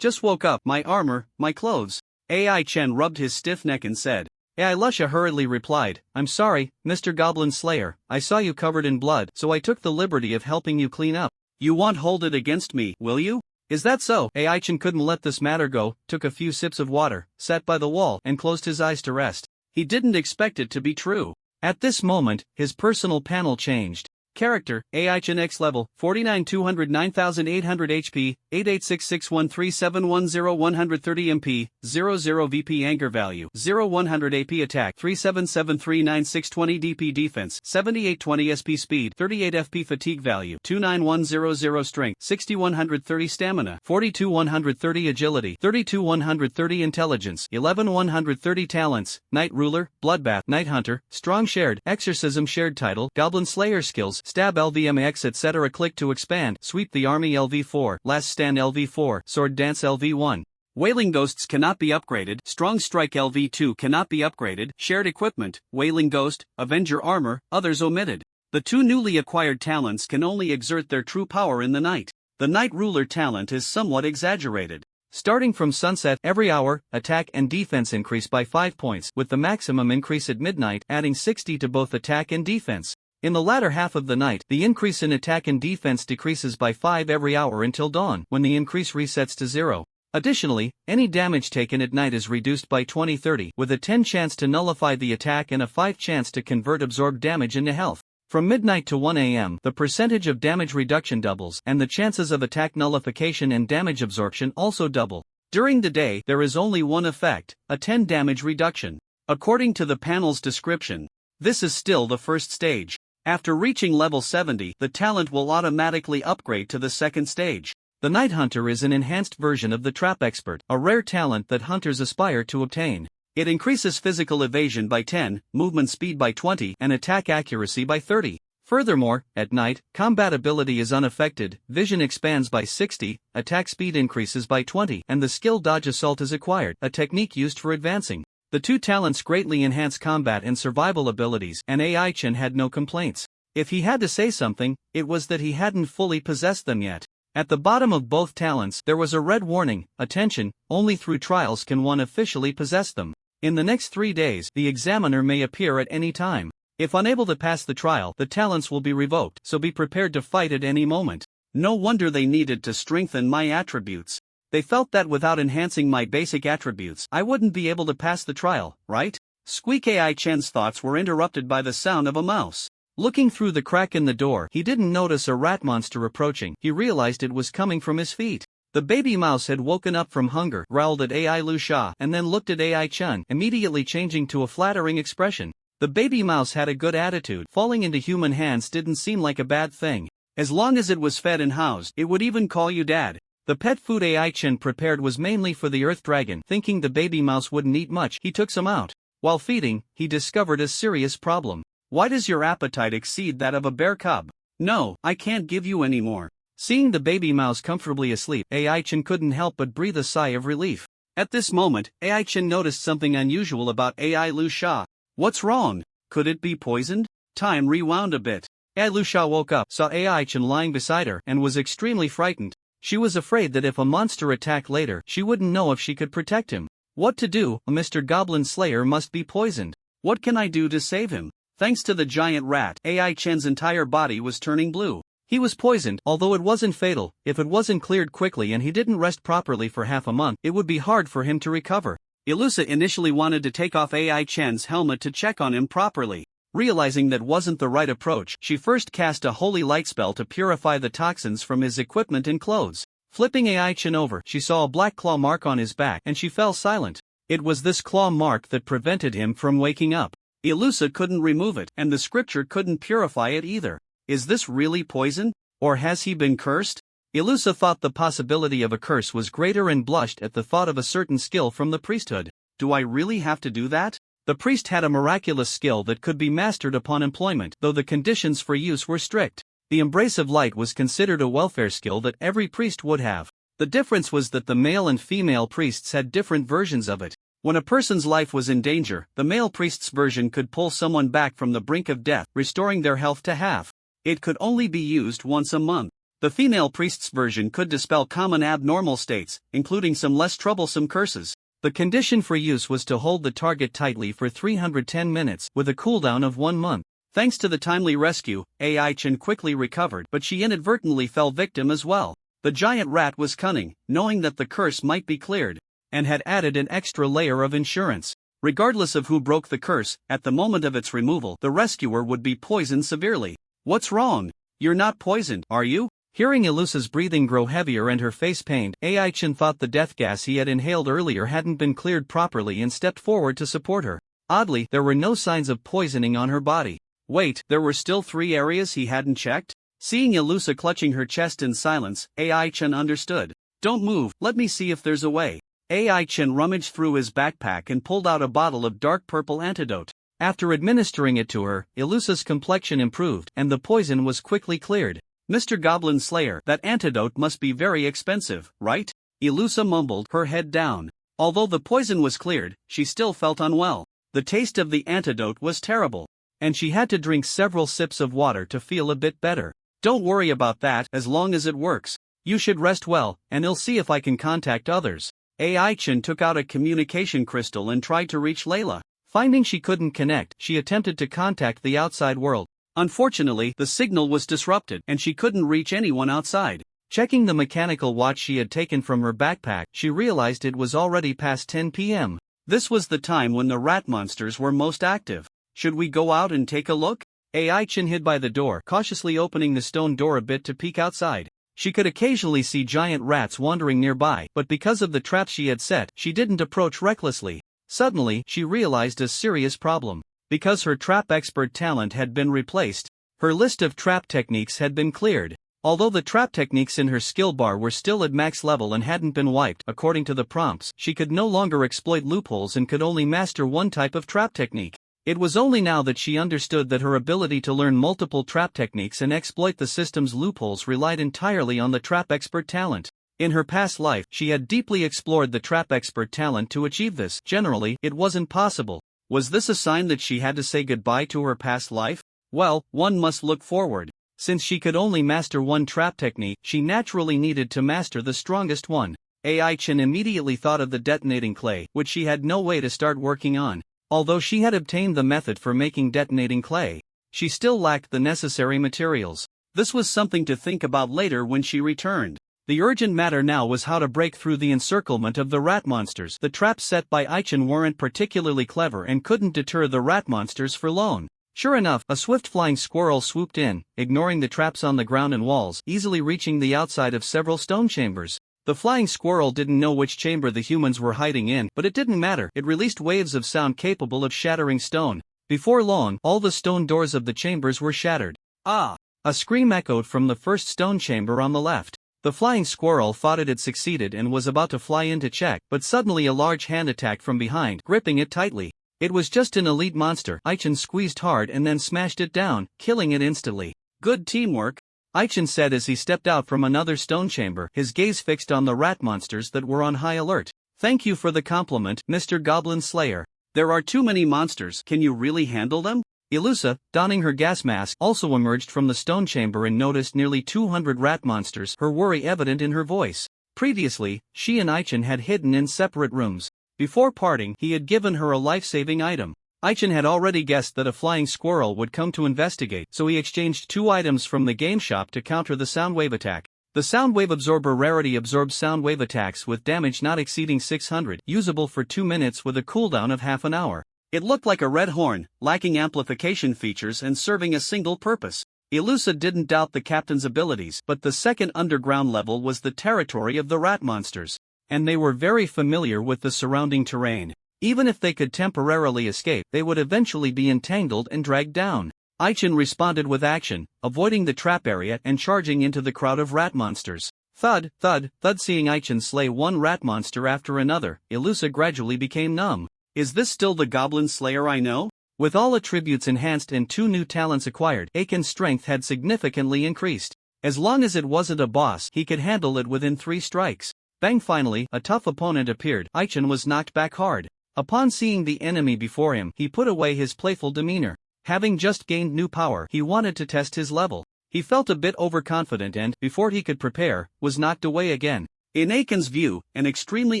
Just woke up, my armor, my clothes. AI-chan rubbed his stiff neck and said. AI Lusha hurriedly replied, I'm sorry, Mr. Goblin Slayer, I saw you covered in blood, so I took the liberty of helping you clean up. You won't hold it against me, will you? Is that so? AI-chan couldn't let this matter go, took a few sips of water, sat by the wall, and closed his eyes to rest. He didn't expect it to be true. At this moment, his personal panel changed. Character, AI-chan X level, 49 200 9800 HP, 886613710130 130 MP, 00 VP Anger Value, 0100 AP Attack, 37739620 DP Defense, 7820 SP Speed, 38 FP Fatigue Value, 29100 Strength, 6130 Stamina, 42130 Agility, 32130 Intelligence, 11130 Talents, Night Ruler, Bloodbath, Night Hunter, Strong Shared, Exorcism Shared Title, Goblin Slayer Skills, Stab LVMX etc. Click to expand, Sweep the Army LV4, Last Stand LV4, Sword Dance LV1. Wailing Ghosts cannot be upgraded, Strong Strike LV2 cannot be upgraded, Shared Equipment, Wailing Ghost, Avenger Armor, others omitted. The two newly acquired talents can only exert their true power in the night. The Night Ruler talent is somewhat exaggerated. Starting from sunset, every hour, attack and defense increase by 5 points, with the maximum increase at midnight, adding 60 to both attack and defense. In the latter half of the night, the increase in attack and defense decreases by 5 every hour until dawn, when the increase resets to 0. Additionally, any damage taken at night is reduced by 20-30, with a 10 chance to nullify the attack and a 5 chance to convert absorbed damage into health. From midnight to 1 a.m., the percentage of damage reduction doubles, and the chances of attack nullification and damage absorption also double. During the day, there is only one effect, a 10 damage reduction. According to the panel's description, this is still the first stage. After reaching level 70, the talent will automatically upgrade to the second stage. The Night Hunter is an enhanced version of the Trap Expert, a rare talent that hunters aspire to obtain. It increases physical evasion by 10, movement speed by 20, and attack accuracy by 30. Furthermore, at night, combat ability is unaffected, vision expands by 60, attack speed increases by 20, and the skill Dodge Assault is acquired, a technique used for advancing. The two talents greatly enhance combat and survival abilities, and AI-chan had no complaints. If he had to say something, it was that he hadn't fully possessed them yet. At the bottom of both talents there was a red warning, attention, only through trials can one officially possess them. In the next 3 days, the examiner may appear at any time. If unable to pass the trial, the talents will be revoked, so be prepared to fight at any moment. No wonder they needed to strengthen my attributes. They felt that without enhancing my basic attributes, I wouldn't be able to pass the trial, right? Squeak AI-chan's thoughts were interrupted by the sound of a mouse. Looking through the crack in the door, he didn't notice a rat monster approaching. He realized it was coming from his feet. The baby mouse had woken up from hunger, growled at AI Lusha, and then looked at AI-chan, immediately changing to a flattering expression. The baby mouse had a good attitude. Falling into human hands didn't seem like a bad thing. As long as it was fed and housed, it would even call you dad. The pet food AI-chan prepared was mainly for the Earth Dragon. Thinking the baby mouse wouldn't eat much, he took some out. While feeding, he discovered a serious problem. Why does your appetite exceed that of a bear cub? No, I can't give you any more. Seeing the baby mouse comfortably asleep, AI-chan couldn't help but breathe a sigh of relief. At this moment, AI-chan noticed something unusual about AI Lusha. What's wrong? Could it be poisoned? Time rewound a bit. AI Lusha woke up, saw AI-chan lying beside her, and was extremely frightened. She was afraid that if a monster attacked later, she wouldn't know if she could protect him. What to do? Mr. Goblin Slayer must be poisoned. What can I do to save him? Thanks to the giant rat, AI-chan's entire body was turning blue. He was poisoned, although it wasn't fatal. If it wasn't cleared quickly and he didn't rest properly for half a month, it would be hard for him to recover. Ilusa initially wanted to take off AI-chan's helmet to check on him properly. Realizing that wasn't the right approach, she first cast a holy light spell to purify the toxins from his equipment and clothes. Flipping Ai-chan over, she saw a black claw mark on his back and she fell silent. It was this claw mark that prevented him from waking up. Ilusa couldn't remove it, and the scripture couldn't purify it either. Is this really poison? Or has he been cursed? Ilusa thought the possibility of a curse was greater and blushed at the thought of a certain skill from the priesthood. Do I really have to do that? The priest had a miraculous skill that could be mastered upon employment, though the conditions for use were strict. The embrace of light was considered a welfare skill that every priest would have. The difference was that the male and female priests had different versions of it. When a person's life was in danger, the male priest's version could pull someone back from the brink of death, restoring their health to half. It could only be used once a month. The female priest's version could dispel common abnormal states, including some less troublesome curses. The condition for use was to hold the target tightly for 310 minutes, with a cooldown of 1 month. Thanks to the timely rescue, Ai-chan quickly recovered, but she inadvertently fell victim as well. The giant rat was cunning, knowing that the curse might be cleared, and had added an extra layer of insurance. Regardless of who broke the curse, at the moment of its removal, the rescuer would be poisoned severely. What's wrong? You're not poisoned, are you? Hearing Ilusa's breathing grow heavier and her face pained, Ai-chan thought the death gas he had inhaled earlier hadn't been cleared properly and stepped forward to support her. Oddly, there were no signs of poisoning on her body. Wait, there were still 3 areas he hadn't checked? Seeing Ilusa clutching her chest in silence, Ai-chan understood. Don't move, let me see if there's a way. Ai-chan rummaged through his backpack and pulled out a bottle of dark purple antidote. After administering it to her, Ilusa's complexion improved and the poison was quickly cleared. Mr. Goblin Slayer, that antidote must be very expensive, right? Ilusa mumbled, her head down. Although the poison was cleared, she still felt unwell. The taste of the antidote was terrible, and she had to drink several sips of water to feel a bit better. Don't worry about that, as long as it works. You should rest well, and I'll see if I can contact others. Ai-chan took out a communication crystal and tried to reach Layla. Finding she couldn't connect, she attempted to contact the outside world. Unfortunately, the signal was disrupted and she couldn't reach anyone outside. Checking the mechanical watch she had taken from her backpack, she realized it was already past 10 p.m. This was the time when the rat monsters were most active. Should we go out and take a look? Ai-chan hid by the door, cautiously opening the stone door a bit to peek outside. She could occasionally see giant rats wandering nearby, but because of the traps she had set, she didn't approach recklessly. Suddenly, she realized a serious problem. Because her trap expert talent had been replaced, her list of trap techniques had been cleared. Although the trap techniques in her skill bar were still at max level and hadn't been wiped according to the prompts, she could no longer exploit loopholes and could only master one type of trap technique. It was only now that she understood that her ability to learn multiple trap techniques and exploit the system's loopholes relied entirely on the trap expert talent. In her past life, she had deeply explored the trap expert talent to achieve this. Generally, it wasn't possible. Was this a sign that she had to say goodbye to her past life? Well, one must look forward. Since she could only master one trap technique, she naturally needed to master the strongest one. Ai-chan immediately thought of the detonating clay, which she had no way to start working on. Although she had obtained the method for making detonating clay, she still lacked the necessary materials. This was something to think about later when she returned. The urgent matter now was how to break through the encirclement of the rat monsters. The traps set by Ai-chan weren't particularly clever and couldn't deter the rat monsters for long. Sure enough, a swift flying squirrel swooped in, ignoring the traps on the ground and walls, easily reaching the outside of several stone chambers. The flying squirrel didn't know which chamber the humans were hiding in, but it didn't matter. It released waves of sound capable of shattering stone. Before long, all the stone doors of the chambers were shattered. Ah! A scream echoed from the first stone chamber on the left. The flying squirrel thought it had succeeded and was about to fly in to check, but suddenly a large hand attacked from behind, gripping it tightly. It was just an elite monster. Ai-chan squeezed hard and then smashed it down, killing it instantly. Good teamwork, Ai-chan said as he stepped out from another stone chamber, his gaze fixed on the rat monsters that were on high alert. Thank you for the compliment, Mr. Goblin Slayer. There are too many monsters. Can you really handle them? Ilusa, donning her gas mask, also emerged from the stone chamber and noticed nearly 200 rat monsters, her worry evident in her voice. Previously, she and Ai-chan had hidden in separate rooms. Before parting, he had given her a life-saving item. Ai-chan had already guessed that a flying squirrel would come to investigate, so he exchanged 2 items from the game shop to counter the sound wave attack. The sound wave absorber rarity absorbs sound wave attacks with damage not exceeding 600, usable for 2 minutes with a cooldown of half an hour. It looked like a red horn, lacking amplification features and serving a single purpose. Illusa didn't doubt the captain's abilities, but the second underground level was the territory of the rat monsters, and they were very familiar with the surrounding terrain. Even if they could temporarily escape, they would eventually be entangled and dragged down. Aichin responded with action, avoiding the trap area and charging into the crowd of rat monsters. Thud, thud, thud. Seeing Aichin slay one rat monster after another, Illusa gradually became numb. Is this still the Goblin Slayer I know? With all attributes enhanced and 2 new talents acquired, Aiken's strength had significantly increased. As long as it wasn't a boss, he could handle it within 3 strikes. Bang! Finally, a tough opponent appeared. Aichin was knocked back hard. Upon seeing the enemy before him, he put away his playful demeanor. Having just gained new power, he wanted to test his level. He felt a bit overconfident and, before he could prepare, was knocked away again. In Aiken's view, an extremely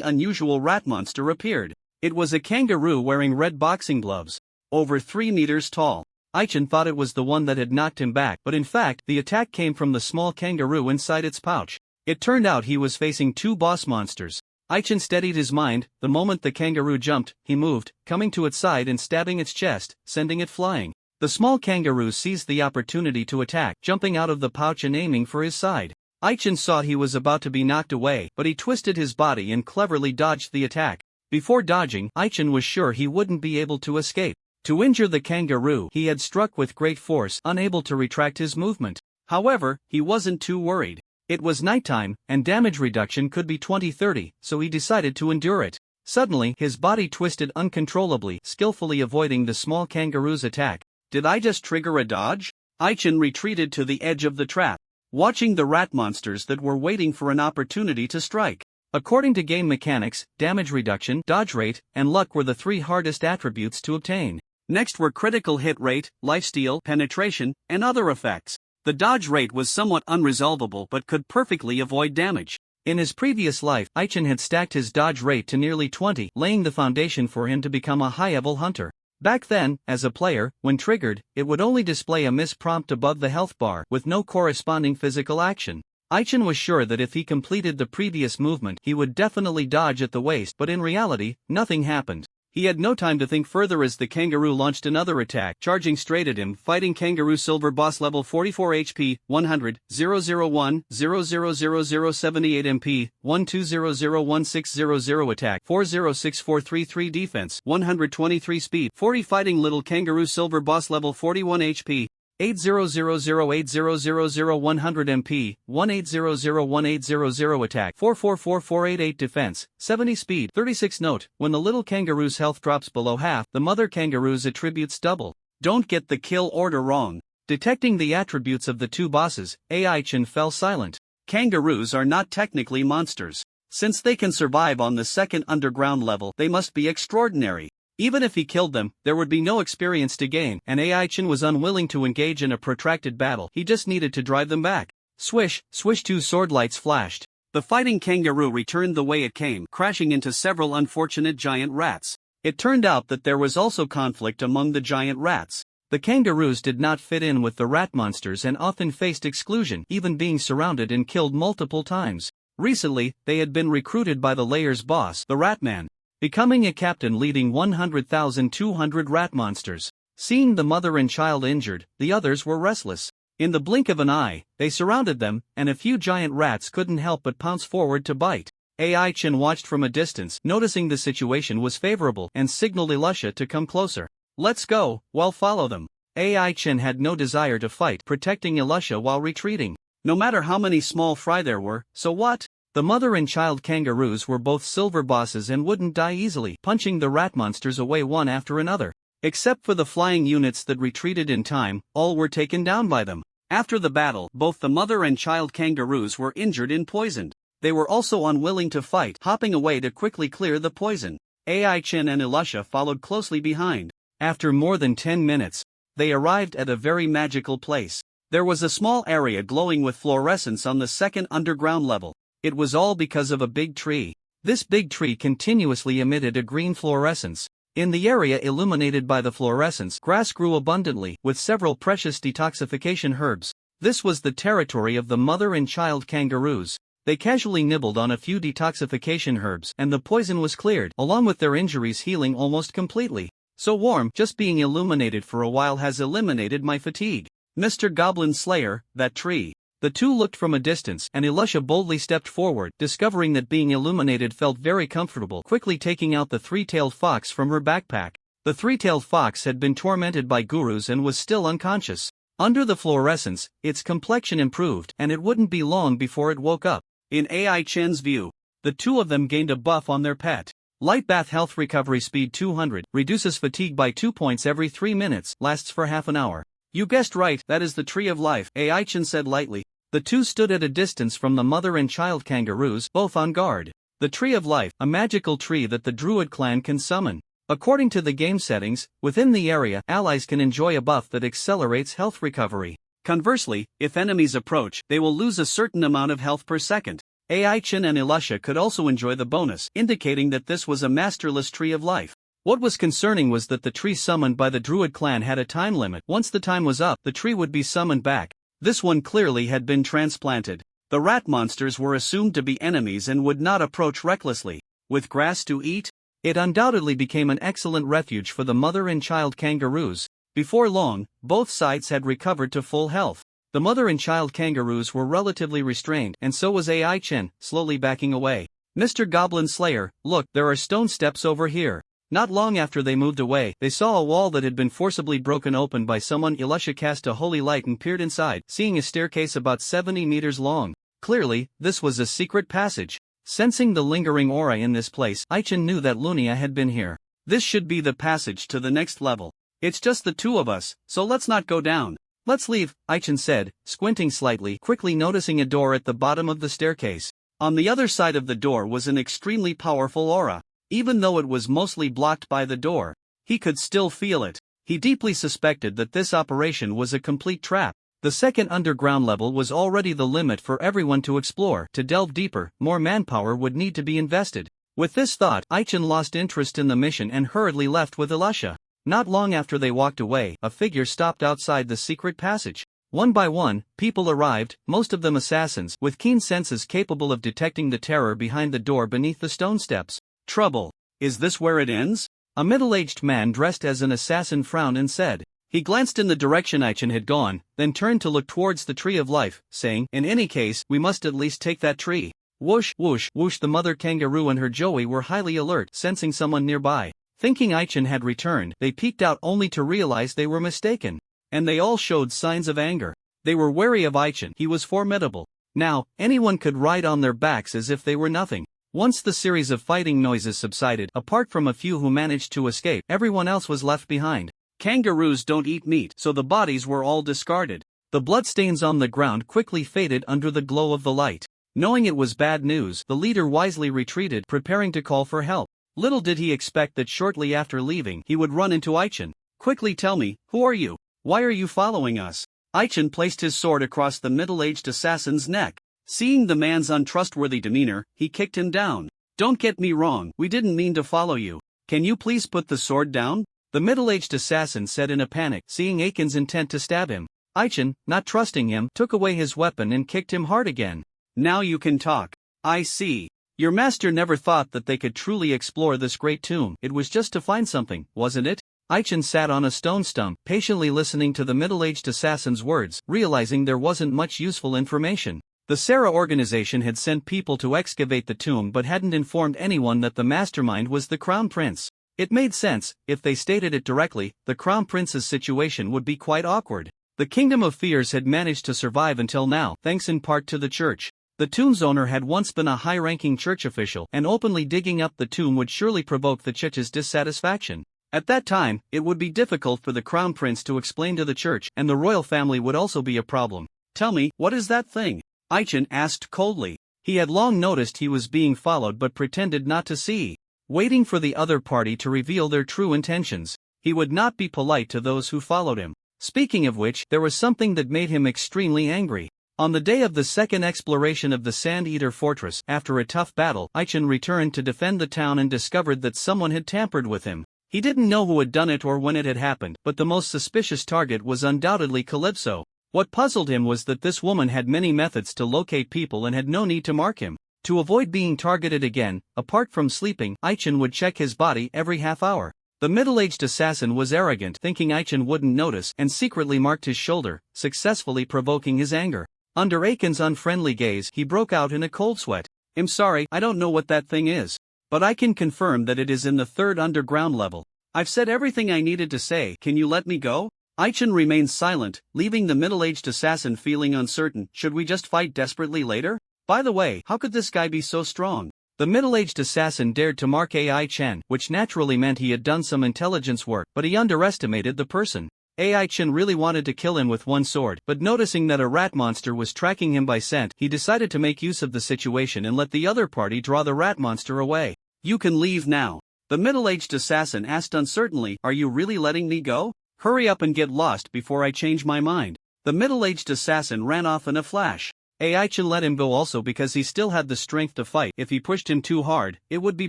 unusual rat monster appeared. It was a kangaroo wearing red boxing gloves. Over 3 meters tall. Aichin thought it was the one that had knocked him back, but in fact, the attack came from the small kangaroo inside its pouch. It turned out he was facing 2 boss monsters. Aichin steadied his mind. The moment the kangaroo jumped, he moved, coming to its side and stabbing its chest, sending it flying. The small kangaroo seized the opportunity to attack, jumping out of the pouch and aiming for his side. Aichin saw he was about to be knocked away, but he twisted his body and cleverly dodged the attack. Before dodging, Aichin was sure he wouldn't be able to escape. To injure the kangaroo, he had struck with great force, unable to retract his movement. However, he wasn't too worried. It was nighttime, and damage reduction could be 20-30, so he decided to endure it. Suddenly, his body twisted uncontrollably, skillfully avoiding the small kangaroo's attack. Did I just trigger a dodge? Aichin retreated to the edge of the trap, watching the rat monsters that were waiting for an opportunity to strike. According to game mechanics, damage reduction, dodge rate, and luck were the 3 hardest attributes to obtain. Next were critical hit rate, lifesteal, penetration, and other effects. The dodge rate was somewhat unresolvable but could perfectly avoid damage. In his previous life, Aichin had stacked his dodge rate to nearly 20, laying the foundation for him to become a high-level hunter. Back then, as a player, when triggered, it would only display a miss prompt above the health bar with no corresponding physical action. Aichin was sure that if he completed the previous movement, he would definitely dodge at the waist, but in reality, nothing happened. He had no time to think further as the kangaroo launched another attack, charging straight at him. Fighting Kangaroo Silver Boss level 44 HP, 100, 001, 000078 MP, 12001600 attack, 406433 defense, 123 speed. 40 Fighting Little Kangaroo Silver Boss level 41 HP, 80008000 MP, 18001800 attack, 444488 defense, 70 speed. 36 Note: when the little kangaroo's health drops below half, the mother kangaroo's attributes double. Don't get the kill order wrong. Detecting the attributes of the 2 bosses, Aichin fell silent. Kangaroos are not technically monsters. Since they can survive on the second underground level, they must be extraordinary. Even if he killed them, there would be no experience to gain, and Aichin was unwilling to engage in a protracted battle. He just needed to drive them back. Swish, swish. 2 sword lights flashed. The fighting kangaroo returned the way it came, crashing into several unfortunate giant rats. It turned out that there was also conflict among the giant rats. The kangaroos did not fit in with the rat monsters and often faced exclusion, even being surrounded and killed multiple times. Recently, they had been recruited by the layer's boss, the Ratman, becoming a captain leading 100,200 rat monsters. Seeing the mother and child injured, the others were restless. In the blink of an eye, they surrounded them, and a few giant rats couldn't help but pounce forward to bite. Aichin watched from a distance, noticing the situation was favorable, and signaled Illusa to come closer. Let's go, well follow them. Aichin had no desire to fight, protecting Illusa while retreating. No matter how many small fry there were, so what? The mother and child kangaroos were both silver bosses and wouldn't die easily, punching the rat monsters away one after another. Except for the flying units that retreated in time, all were taken down by them. After the battle, both the mother and child kangaroos were injured and poisoned. They were also unwilling to fight, hopping away to quickly clear the poison. Aichin and Illusa followed closely behind. After more than 10 minutes, they arrived at a very magical place. There was a small area glowing with fluorescence on the second underground level. It was all because of a big tree. This big tree continuously emitted a green fluorescence. In the area illuminated by the fluorescence, grass grew abundantly, with several precious detoxification herbs. This was the territory of the mother and child kangaroos. They casually nibbled on a few detoxification herbs, and the poison was cleared, along with their injuries healing almost completely. So warm, just being illuminated for a while has eliminated my fatigue. Mr. Goblin Slayer, that tree. The two looked from a distance, and Elisha boldly stepped forward, discovering that being illuminated felt very comfortable, quickly taking out the three-tailed fox from her backpack. The three-tailed fox had been tormented by gurus and was still unconscious. Under the fluorescence, its complexion improved, and it wouldn't be long before it woke up. In AI Chen's view, the two of them gained a buff on their pet. Light bath health recovery speed 200, reduces fatigue by 2 points every 3 minutes, lasts for half an hour. You guessed right, that is the Tree of Life, AI Chen said lightly. The two stood at a distance from the mother and child kangaroos, both on guard. The Tree of Life, a magical tree that the Druid clan can summon. According to the game settings, within the area, allies can enjoy a buff that accelerates health recovery. Conversely, if enemies approach, they will lose a certain amount of health per second. AI Chen and Elisha could also enjoy the bonus, indicating that this was a masterless Tree of Life. What was concerning was that the tree summoned by the Druid clan had a time limit. Once the time was up, the tree would be summoned back. This one clearly had been transplanted. The rat monsters were assumed to be enemies and would not approach recklessly. With grass to eat, it undoubtedly became an excellent refuge for the mother and child kangaroos. Before long, both sides had recovered to full health. The mother and child kangaroos were relatively restrained, and so was AI Chen, slowly backing away. Mr. Goblin Slayer, look, there are stone steps over here. Not long after they moved away, they saw a wall that had been forcibly broken open by someone. Elisha cast a holy light and peered inside, seeing a staircase about 70 meters long. Clearly, this was a secret passage. Sensing the lingering aura in this place, Aichen knew that Lunia had been here. This should be the passage to the next level. It's just the two of us, so let's not go down. Let's leave, Aichen said, squinting slightly, quickly noticing a door at the bottom of the staircase. On the other side of the door was an extremely powerful aura. Even though it was mostly blocked by the door, he could still feel it. He deeply suspected that this operation was a complete trap. The second underground level was already the limit for everyone to explore. To delve deeper, more manpower would need to be invested. With this thought, Aichen lost interest in the mission and hurriedly left with Elisha. Not long after they walked away, a figure stopped outside the secret passage. One by one, people arrived, most of them assassins, with keen senses capable of detecting the terror behind the door beneath the stone steps. Trouble. Is this where it ends? A middle-aged man dressed as an assassin frowned and said. He glanced in the direction Aichen had gone, then turned to look towards the Tree of Life, saying, in any case, we must at least take that tree. Whoosh, whoosh, whoosh. The mother kangaroo and her joey were highly alert, sensing someone nearby. Thinking Aichen had returned, they peeked out only to realize they were mistaken. And they all showed signs of anger. They were wary of Aichen. He was formidable. Now, anyone could ride on their backs as if they were nothing. Once the series of fighting noises subsided, apart from a few who managed to escape, everyone else was left behind. Kangaroos don't eat meat, so the bodies were all discarded. The bloodstains on the ground quickly faded under the glow of the light. Knowing it was bad news, the leader wisely retreated, preparing to call for help. Little did he expect that shortly after leaving, he would run into Aichen. Quickly tell me, who are you? Why are you following us? Aichen placed his sword across the middle-aged assassin's neck. Seeing the man's untrustworthy demeanor, he kicked him down. Don't get me wrong, we didn't mean to follow you. Can you please put the sword down? The middle-aged assassin said in a panic, seeing Aiken's intent to stab him. Aichen, not trusting him, took away his weapon and kicked him hard again. Now you can talk. I see. Your master never thought that they could truly explore this great tomb. It was just to find something, wasn't it? Aichen sat on a stone stump, patiently listening to the middle-aged assassin's words, realizing there wasn't much useful information. The Sarah organization had sent people to excavate the tomb but hadn't informed anyone that the mastermind was the Crown Prince. It made sense. If they stated it directly, the Crown Prince's situation would be quite awkward. The Kingdom of Fears had managed to survive until now, thanks in part to the church. The tomb's owner had once been a high-ranking church official, and openly digging up the tomb would surely provoke the church's dissatisfaction. At that time, it would be difficult for the Crown Prince to explain to the church, and the royal family would also be a problem. Tell me, what is that thing? Aichen asked coldly. He had long noticed he was being followed but pretended not to see. Waiting for the other party to reveal their true intentions, he would not be polite to those who followed him. Speaking of which, there was something that made him extremely angry. On the day of the second exploration of the Sand Eater Fortress, after a tough battle, Aichen returned to defend the town and discovered that someone had tampered with him. He didn't know who had done it or when it had happened, but the most suspicious target was undoubtedly Calypso. What puzzled him was that this woman had many methods to locate people and had no need to mark him. To avoid being targeted again, apart from sleeping, Aichen would check his body every half hour. The middle-aged assassin was arrogant, thinking Aichen wouldn't notice, and secretly marked his shoulder, successfully provoking his anger. Under Aiken's unfriendly gaze, he broke out in a cold sweat. "I'm sorry, I don't know what that thing is. But I can confirm that it is in the 3rd underground level. I've said everything I needed to say, can you let me go?" Aichen remained silent, leaving the middle-aged assassin feeling uncertain. Should we just fight desperately later? By the way, how could this guy be so strong? The middle-aged assassin dared to mark AI Chen, which naturally meant he had done some intelligence work, but he underestimated the person. AI Chen really wanted to kill him with one sword, but noticing that a rat monster was tracking him by scent, he decided to make use of the situation and let the other party draw the rat monster away. "You can leave now." The middle-aged assassin asked uncertainly, "Are you really letting me go? Hurry up and get lost before I change my mind." The middle-aged assassin ran off in a flash. AI Chen let him go also because he still had the strength to fight. If he pushed him too hard, it would be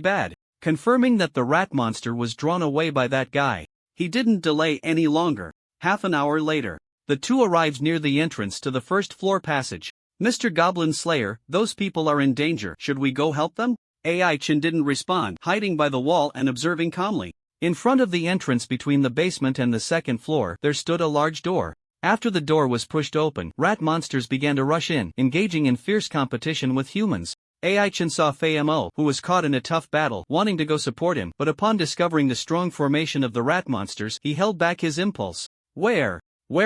bad. Confirming that the rat monster was drawn away by that guy, he didn't delay any longer. Half an hour later, the two arrived near the entrance to the 1st floor passage. "Mr. Goblin Slayer, those people are in danger. Should we go help them?" AI Chen didn't respond, hiding by the wall and observing calmly. In front of the entrance between the basement and the 2nd floor, there stood a large door. After the door was pushed open, rat monsters began to rush in, engaging in fierce competition with humans. AI Chen saw Fei Mo, who was caught in a tough battle, wanting to go support him, but upon discovering the strong formation of the rat monsters, he held back his impulse. Where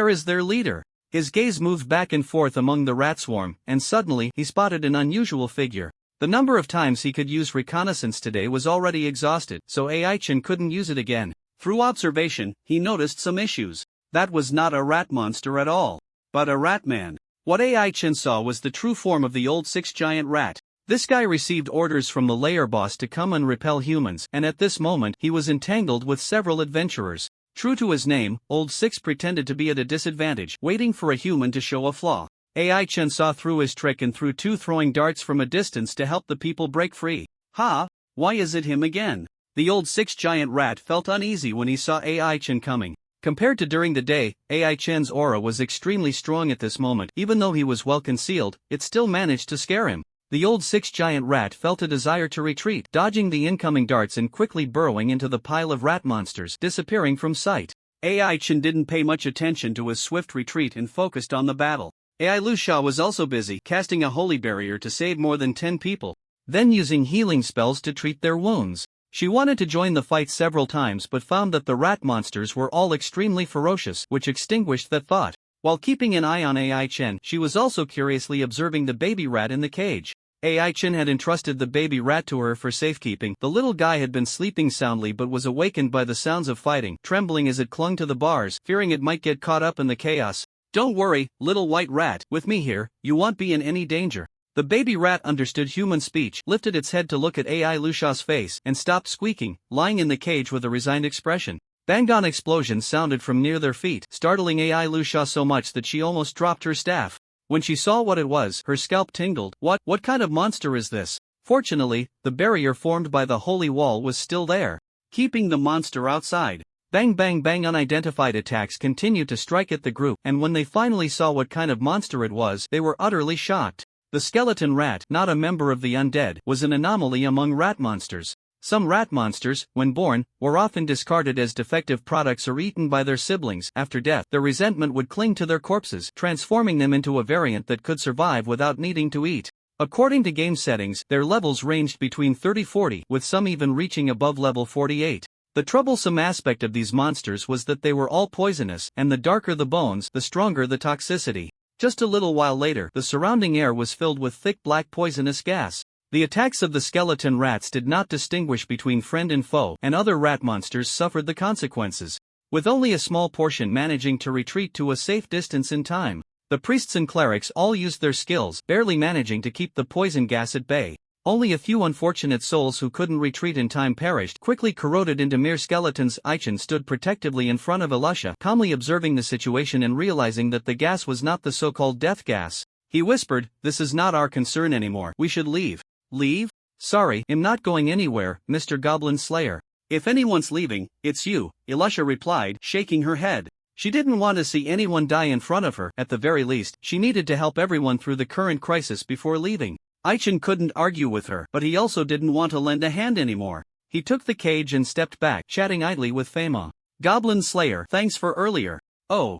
is their leader? His gaze moved back and forth among the rat swarm, and suddenly, he spotted an unusual figure. The number of times he could use reconnaissance today was already exhausted, so AI Chen couldn't use it again. Through observation, he noticed some issues. That was not a rat monster at all, but a rat man. What AI Chen saw was the true form of the old 6 giant rat. This guy received orders from the layer boss to come and repel humans, and at this moment he was entangled with several adventurers. True to his name, Old 6 pretended to be at a disadvantage, waiting for a human to show a flaw. AI Chen saw through his trick and threw 2 throwing darts from a distance to help the people break free. "Ha! Why is it him again?" The old 6 giant rat felt uneasy when he saw AI Chen coming. Compared to during the day, AI Chen's aura was extremely strong at this moment. Even though he was well concealed, it still managed to scare him. The old 6 giant rat felt a desire to retreat, dodging the incoming darts and quickly burrowing into the pile of rat monsters, disappearing from sight. AI Chen didn't pay much attention to his swift retreat and focused on the battle. AI Luxia was also busy, casting a holy barrier to save more than 10 people, then using healing spells to treat their wounds. She wanted to join the fight several times but found that the rat monsters were all extremely ferocious, which extinguished that thought. While keeping an eye on AI Chen, she was also curiously observing the baby rat in the cage. AI Chen had entrusted the baby rat to her for safekeeping. The little guy had been sleeping soundly but was awakened by the sounds of fighting, trembling as it clung to the bars, fearing it might get caught up in the chaos. "Don't worry, little white rat, with me here, you won't be in any danger." The baby rat understood human speech, lifted its head to look at AI Luxia's face, and stopped squeaking, lying in the cage with a resigned expression. Bang-on explosions sounded from near their feet, startling AI Luxia so much that she almost dropped her staff. When she saw what it was, her scalp tingled. What kind of monster is this?" Fortunately, the barrier formed by the holy wall was still there, keeping the monster outside. Bang bang bang, unidentified attacks continued to strike at the group, and when they finally saw what kind of monster it was, they were utterly shocked. The skeleton rat, not a member of the undead, was an anomaly among rat monsters. Some rat monsters, when born, were often discarded as defective products or eaten by their siblings. After death, their resentment would cling to their corpses, transforming them into a variant that could survive without needing to eat. According to game settings, their levels ranged between 30-40, with some even reaching above level 48. The troublesome aspect of these monsters was that they were all poisonous, and the darker the bones, the stronger the toxicity. Just a little while later, the surrounding air was filled with thick black poisonous gas. The attacks of the skeleton rats did not distinguish between friend and foe, and other rat monsters suffered the consequences, with only a small portion managing to retreat to a safe distance in time. The priests and clerics all used their skills, barely managing to keep the poison gas at bay. Only a few unfortunate souls who couldn't retreat in time perished, quickly corroded into mere skeletons. Aichen stood protectively in front of Elusha, calmly observing the situation and realizing that the gas was not the so-called death gas. He whispered, "This is not our concern anymore. We should leave." "Leave? Sorry, I'm not going anywhere, Mr. Goblin Slayer. If anyone's leaving, it's you," Elusha replied, shaking her head. She didn't want to see anyone die in front of her. At the very least, she needed to help everyone through the current crisis before leaving. Aichen couldn't argue with her, but he also didn't want to lend a hand anymore. He took the cage and stepped back, chatting idly with Fema. Goblin Slayer, thanks for earlier. Oh,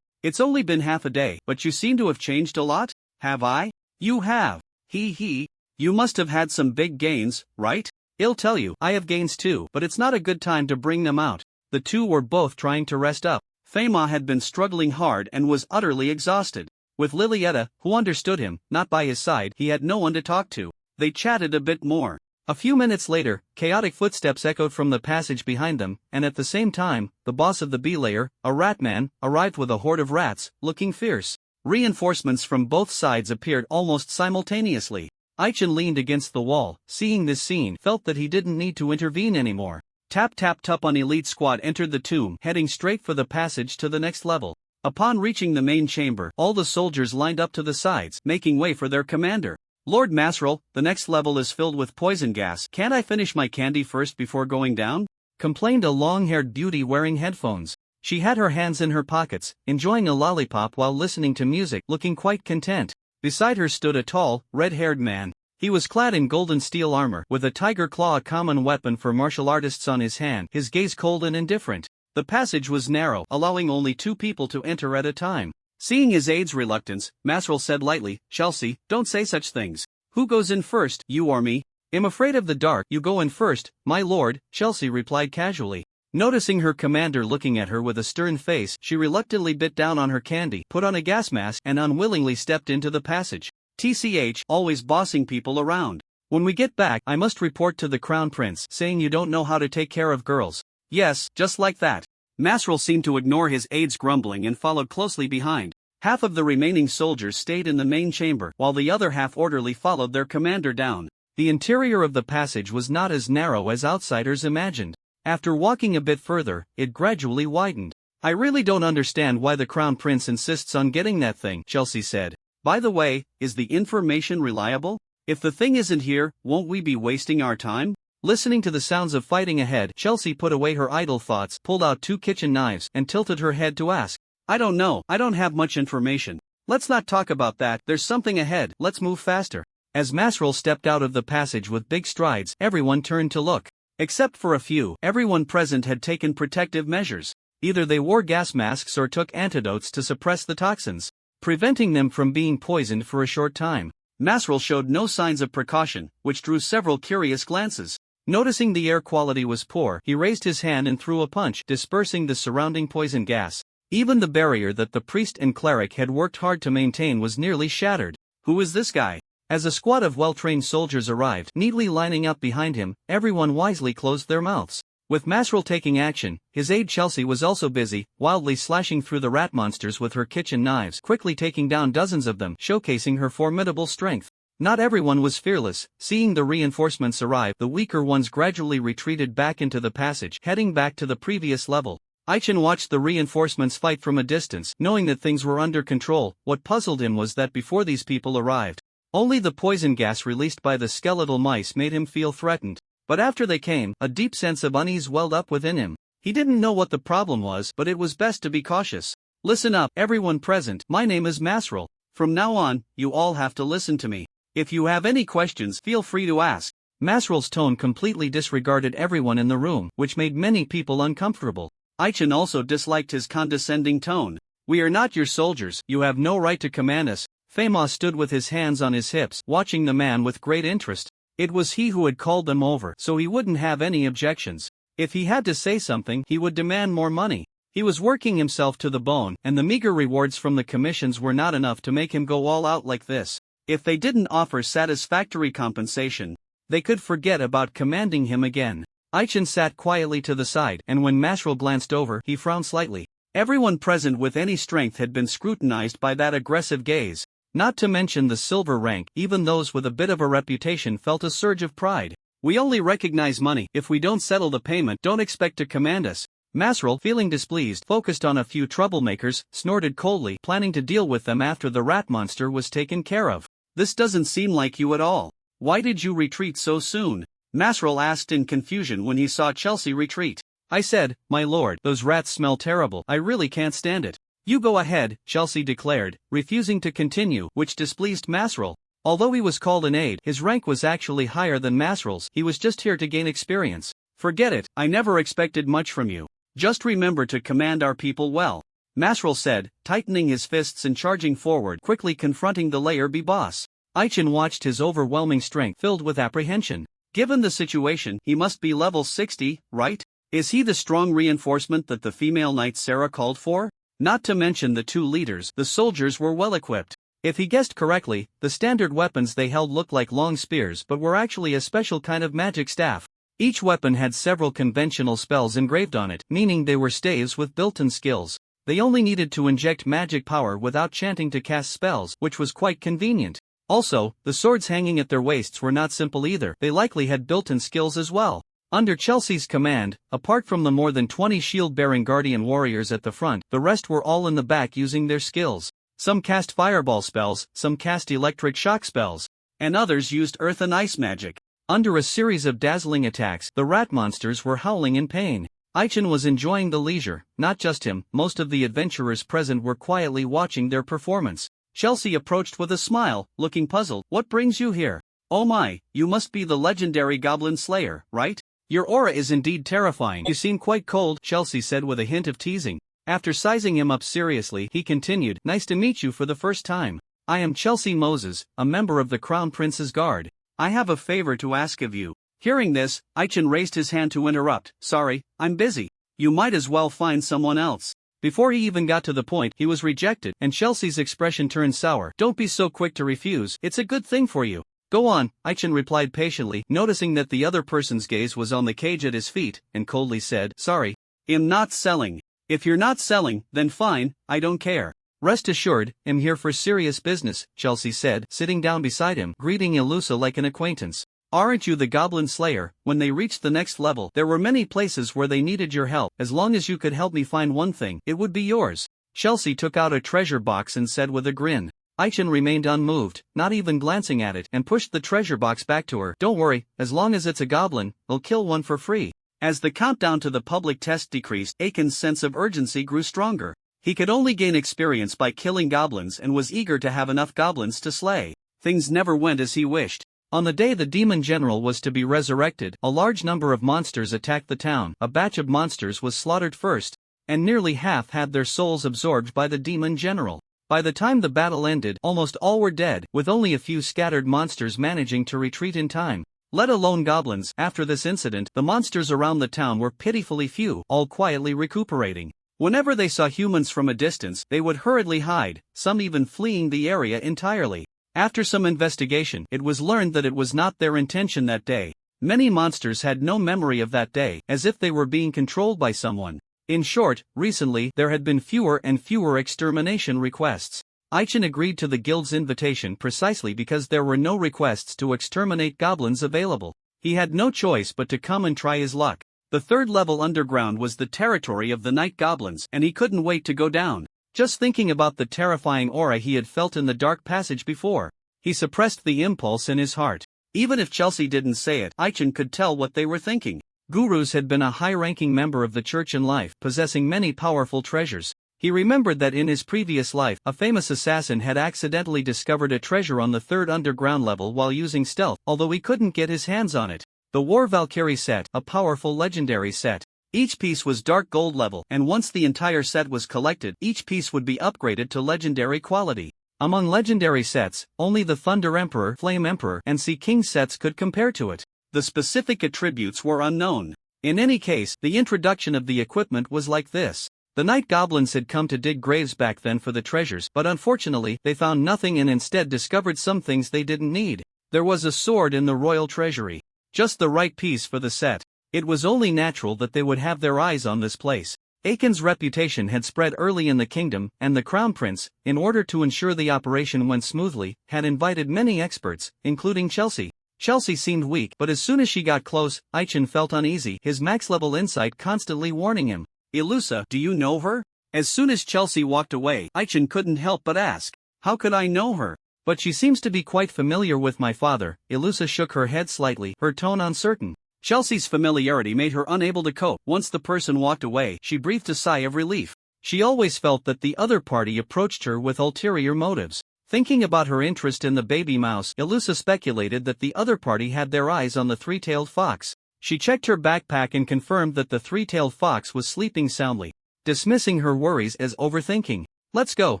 it's only been half a day, but you seem to have changed a lot, have I? You have. He. You must have had some big gains, right? I'll tell you, I have gains too, but it's not a good time to bring them out. The two were both trying to rest up. Fema had been struggling hard and was utterly exhausted. With Lilietta, who understood him, not by his side, he had no one to talk to. They chatted a bit more. A few minutes later, chaotic footsteps echoed from the passage behind them, and at the same time, the boss of the B-layer, a Ratman, arrived with a horde of rats, looking fierce. Reinforcements from both sides appeared almost simultaneously. Aichen leaned against the wall, seeing this scene, felt that he didn't need to intervene anymore. Tap tap tap on elite squad entered the tomb, heading straight for the passage to the next level. Upon reaching the main chamber, all the soldiers lined up to the sides, making way for their commander. Lord Masrel, the next level is filled with poison gas. Can't I finish my candy first before going down? Complained a long-haired beauty wearing headphones. She had her hands in her pockets, enjoying a lollipop while listening to music, looking quite content. Beside her stood a tall, red-haired man. He was clad in golden steel armor, with a tiger claw, a common weapon for martial artists, on his hand, his gaze cold and indifferent. The passage was narrow, allowing only 2 people to enter at a time. Seeing his aide's reluctance, Masrel said lightly, "Chelsea, don't say such things. Who goes in first, you or me?" "I'm afraid of the dark." "You go in first, my lord," Chelsea replied casually. Noticing her commander looking at her with a stern face, she reluctantly bit down on her candy, put on a gas mask, and unwillingly stepped into the passage. TCH, always bossing people around. "When we get back, I must report to the Crown Prince, saying you don't know how to take care of girls." "Yes, just like that." Masrel seemed to ignore his aide's grumbling and followed closely behind. Half of the remaining soldiers stayed in the main chamber, while the other half orderly followed their commander down. The interior of the passage was not as narrow as outsiders imagined. After walking a bit further, it gradually widened. "I really don't understand why the Crown Prince insists on getting that thing," Chelsea said. "By the way, is the information reliable? If the thing isn't here, won't we be wasting our time?" Listening to the sounds of fighting ahead, Chelsea put away her idle thoughts, pulled out 2 kitchen knives, and tilted her head to ask, "I don't know, I don't have much information. Let's not talk about that, there's something ahead, let's move faster." As Masrel stepped out of the passage with big strides, everyone turned to look. Except for a few, everyone present had taken protective measures. Either they wore gas masks or took antidotes to suppress the toxins, preventing them from being poisoned for a short time. Masrel showed no signs of precaution, which drew several curious glances. Noticing the air quality was poor, he raised his hand and threw a punch, dispersing the surrounding poison gas. Even the barrier that the priest and cleric had worked hard to maintain was nearly shattered. "Who is this guy?" As a squad of well-trained soldiers arrived, neatly lining up behind him, everyone wisely closed their mouths. With Masrel taking action, his aide Chelsea was also busy, wildly slashing through the rat monsters with her kitchen knives, quickly taking down dozens of them, showcasing her formidable strength. Not everyone was fearless. Seeing the reinforcements arrive, the weaker ones gradually retreated back into the passage, heading back to the previous level. Aichen watched the reinforcements fight from a distance, knowing that things were under control. What puzzled him was that before these people arrived, only the poison gas released by the skeletal mice made him feel threatened. But after they came, a deep sense of unease welled up within him. He didn't know what the problem was, but it was best to be cautious. "Listen up, everyone present, my name is Masrel. From now on, you all have to listen to me. If you have any questions, feel free to ask." Masrel's tone completely disregarded everyone in the room, which made many people uncomfortable. Aichen also disliked his condescending tone. "We are not your soldiers, you have no right to command us." Fema stood with his hands on his hips, watching the man with great interest. It was he who had called them over, so he wouldn't have any objections. If he had to say something, he would demand more money. He was working himself to the bone, and the meager rewards from the commissions were not enough to make him go all out like this. If they didn't offer satisfactory compensation, they could forget about commanding him again. Aichen sat quietly to the side, and when Masrel glanced over, he frowned slightly. Everyone present with any strength had been scrutinized by that aggressive gaze. Not to mention the silver rank, even those with a bit of a reputation felt a surge of pride. "We only recognize money. If we don't settle the payment, don't expect to command us." Masrel, feeling displeased, focused on a few troublemakers, snorted coldly, planning to deal with them after the rat monster was taken care of. "This doesn't seem like you at all. Why did you retreat so soon?" Masrel asked in confusion when he saw Chelsea retreat. "I said, my lord, those rats smell terrible. I really can't stand it." "You go ahead," Chelsea declared, refusing to continue, which displeased Masrel. Although he was called an aide, his rank was actually higher than Masrel's. He was just here to gain experience. Forget it, I never expected much from you. Just remember to command our people well, Masrel said, tightening his fists and charging forward, quickly confronting the Layer B boss. Aichen watched his overwhelming strength filled with apprehension. Given the situation, he must be level 60, right? Is he the strong reinforcement that the female knight Sarah called for? Not to mention the two leaders, the soldiers were well equipped. If he guessed correctly, the standard weapons they held looked like long spears but were actually a special kind of magic staff. Each weapon had several conventional spells engraved on it, meaning they were staves with built-in skills. They only needed to inject magic power without chanting to cast spells, which was quite convenient. Also, the swords hanging at their waists were not simple either. They likely had built-in skills as well. Under Chelsea's command, apart from the more than 20 shield-bearing guardian warriors at the front, the rest were all in the back using their skills. Some cast fireball spells, some cast electric shock spells, and others used earth and ice magic. Under a series of dazzling attacks, the rat monsters were howling in pain. Aichen was enjoying the leisure, not just him, most of the adventurers present were quietly watching their performance. Chelsea approached with a smile, looking puzzled. What brings you here? Oh my, you must be the legendary Goblin Slayer, right? Your aura is indeed terrifying. You seem quite cold, Chelsea said with a hint of teasing. After sizing him up seriously, he continued, nice to meet you for the first time. I am Chelsea Moses, a member of the Crown Prince's Guard. I have a favor to ask of you. Hearing this, Aichen raised his hand to interrupt. Sorry, I'm busy. You might as well find someone else. Before he even got to the point, he was rejected, and Chelsea's expression turned sour. Don't be so quick to refuse, it's a good thing for you. Go on, Aichen replied patiently, noticing that the other person's gaze was on the cage at his feet, and coldly said, sorry. I'm not selling. If you're not selling, then fine, I don't care. Rest assured, I'm here for serious business, Chelsea said, sitting down beside him, greeting Ilusa like an acquaintance. Aren't you the Goblin Slayer? When they reached the next level, there were many places where they needed your help. As long as you could help me find one thing, it would be yours. Chelsea took out a treasure box and said with a grin. Aichen remained unmoved, not even glancing at it, and pushed the treasure box back to her. Don't worry, as long as it's a goblin, I'll kill one for free. As the countdown to the public test decreased, Aiken's sense of urgency grew stronger. He could only gain experience by killing goblins and was eager to have enough goblins to slay. Things never went as he wished. On the day the demon general was to be resurrected, a large number of monsters attacked the town. A batch of monsters was slaughtered first, and nearly half had their souls absorbed by the demon general. By the time the battle ended, almost all were dead, with only a few scattered monsters managing to retreat in time. Let alone goblins. After this incident, the monsters around the town were pitifully few, all quietly recuperating. Whenever they saw humans from a distance, they would hurriedly hide, some even fleeing the area entirely. After some investigation, it was learned that it was not their intention that day. Many monsters had no memory of that day, as if they were being controlled by someone. In short, recently there had been fewer and fewer extermination requests. Aichen agreed to the guild's invitation precisely because there were no requests to exterminate goblins available. He had no choice but to come and try his luck. The third level underground was the territory of the night goblins, and he couldn't wait to go down. Just thinking about the terrifying aura he had felt in the dark passage before, he suppressed the impulse in his heart. Even if Chelsea didn't say it, Aichen could tell what they were thinking. Gurus had been a high-ranking member of the church in life, possessing many powerful treasures. He remembered that in his previous life, a famous assassin had accidentally discovered a treasure on the third underground level while using stealth, although he couldn't get his hands on it. The War Valkyrie set, a powerful legendary set. Each piece was dark gold level, and once the entire set was collected, each piece would be upgraded to legendary quality. Among legendary sets, only the Thunder Emperor, Flame Emperor, and Sea King sets could compare to it. The specific attributes were unknown. In any case, the introduction of the equipment was like this. The night goblins had come to dig graves back then for the treasures, but unfortunately, they found nothing and instead discovered some things they didn't need. There was a sword in the royal treasury. Just the right piece for the set. It was only natural that they would have their eyes on this place. Aiken's reputation had spread early in the kingdom, and the Crown Prince, in order to ensure the operation went smoothly, had invited many experts, including Chelsea. Chelsea seemed weak, but as soon as she got close, Aichen felt uneasy, his max-level insight constantly warning him. Ilusa, do you know her? As soon as Chelsea walked away, Aichen couldn't help but ask, how could I know her? But she seems to be quite familiar with my father. Ilusa shook her head slightly, her tone uncertain. Chelsea's familiarity made her unable to cope. Once the person walked away, she breathed a sigh of relief. She always felt that the other party approached her with ulterior motives. Thinking about her interest in the baby mouse, Ilusa speculated that the other party had their eyes on the three-tailed fox. She checked her backpack and confirmed that the three-tailed fox was sleeping soundly, dismissing her worries as overthinking. Let's go,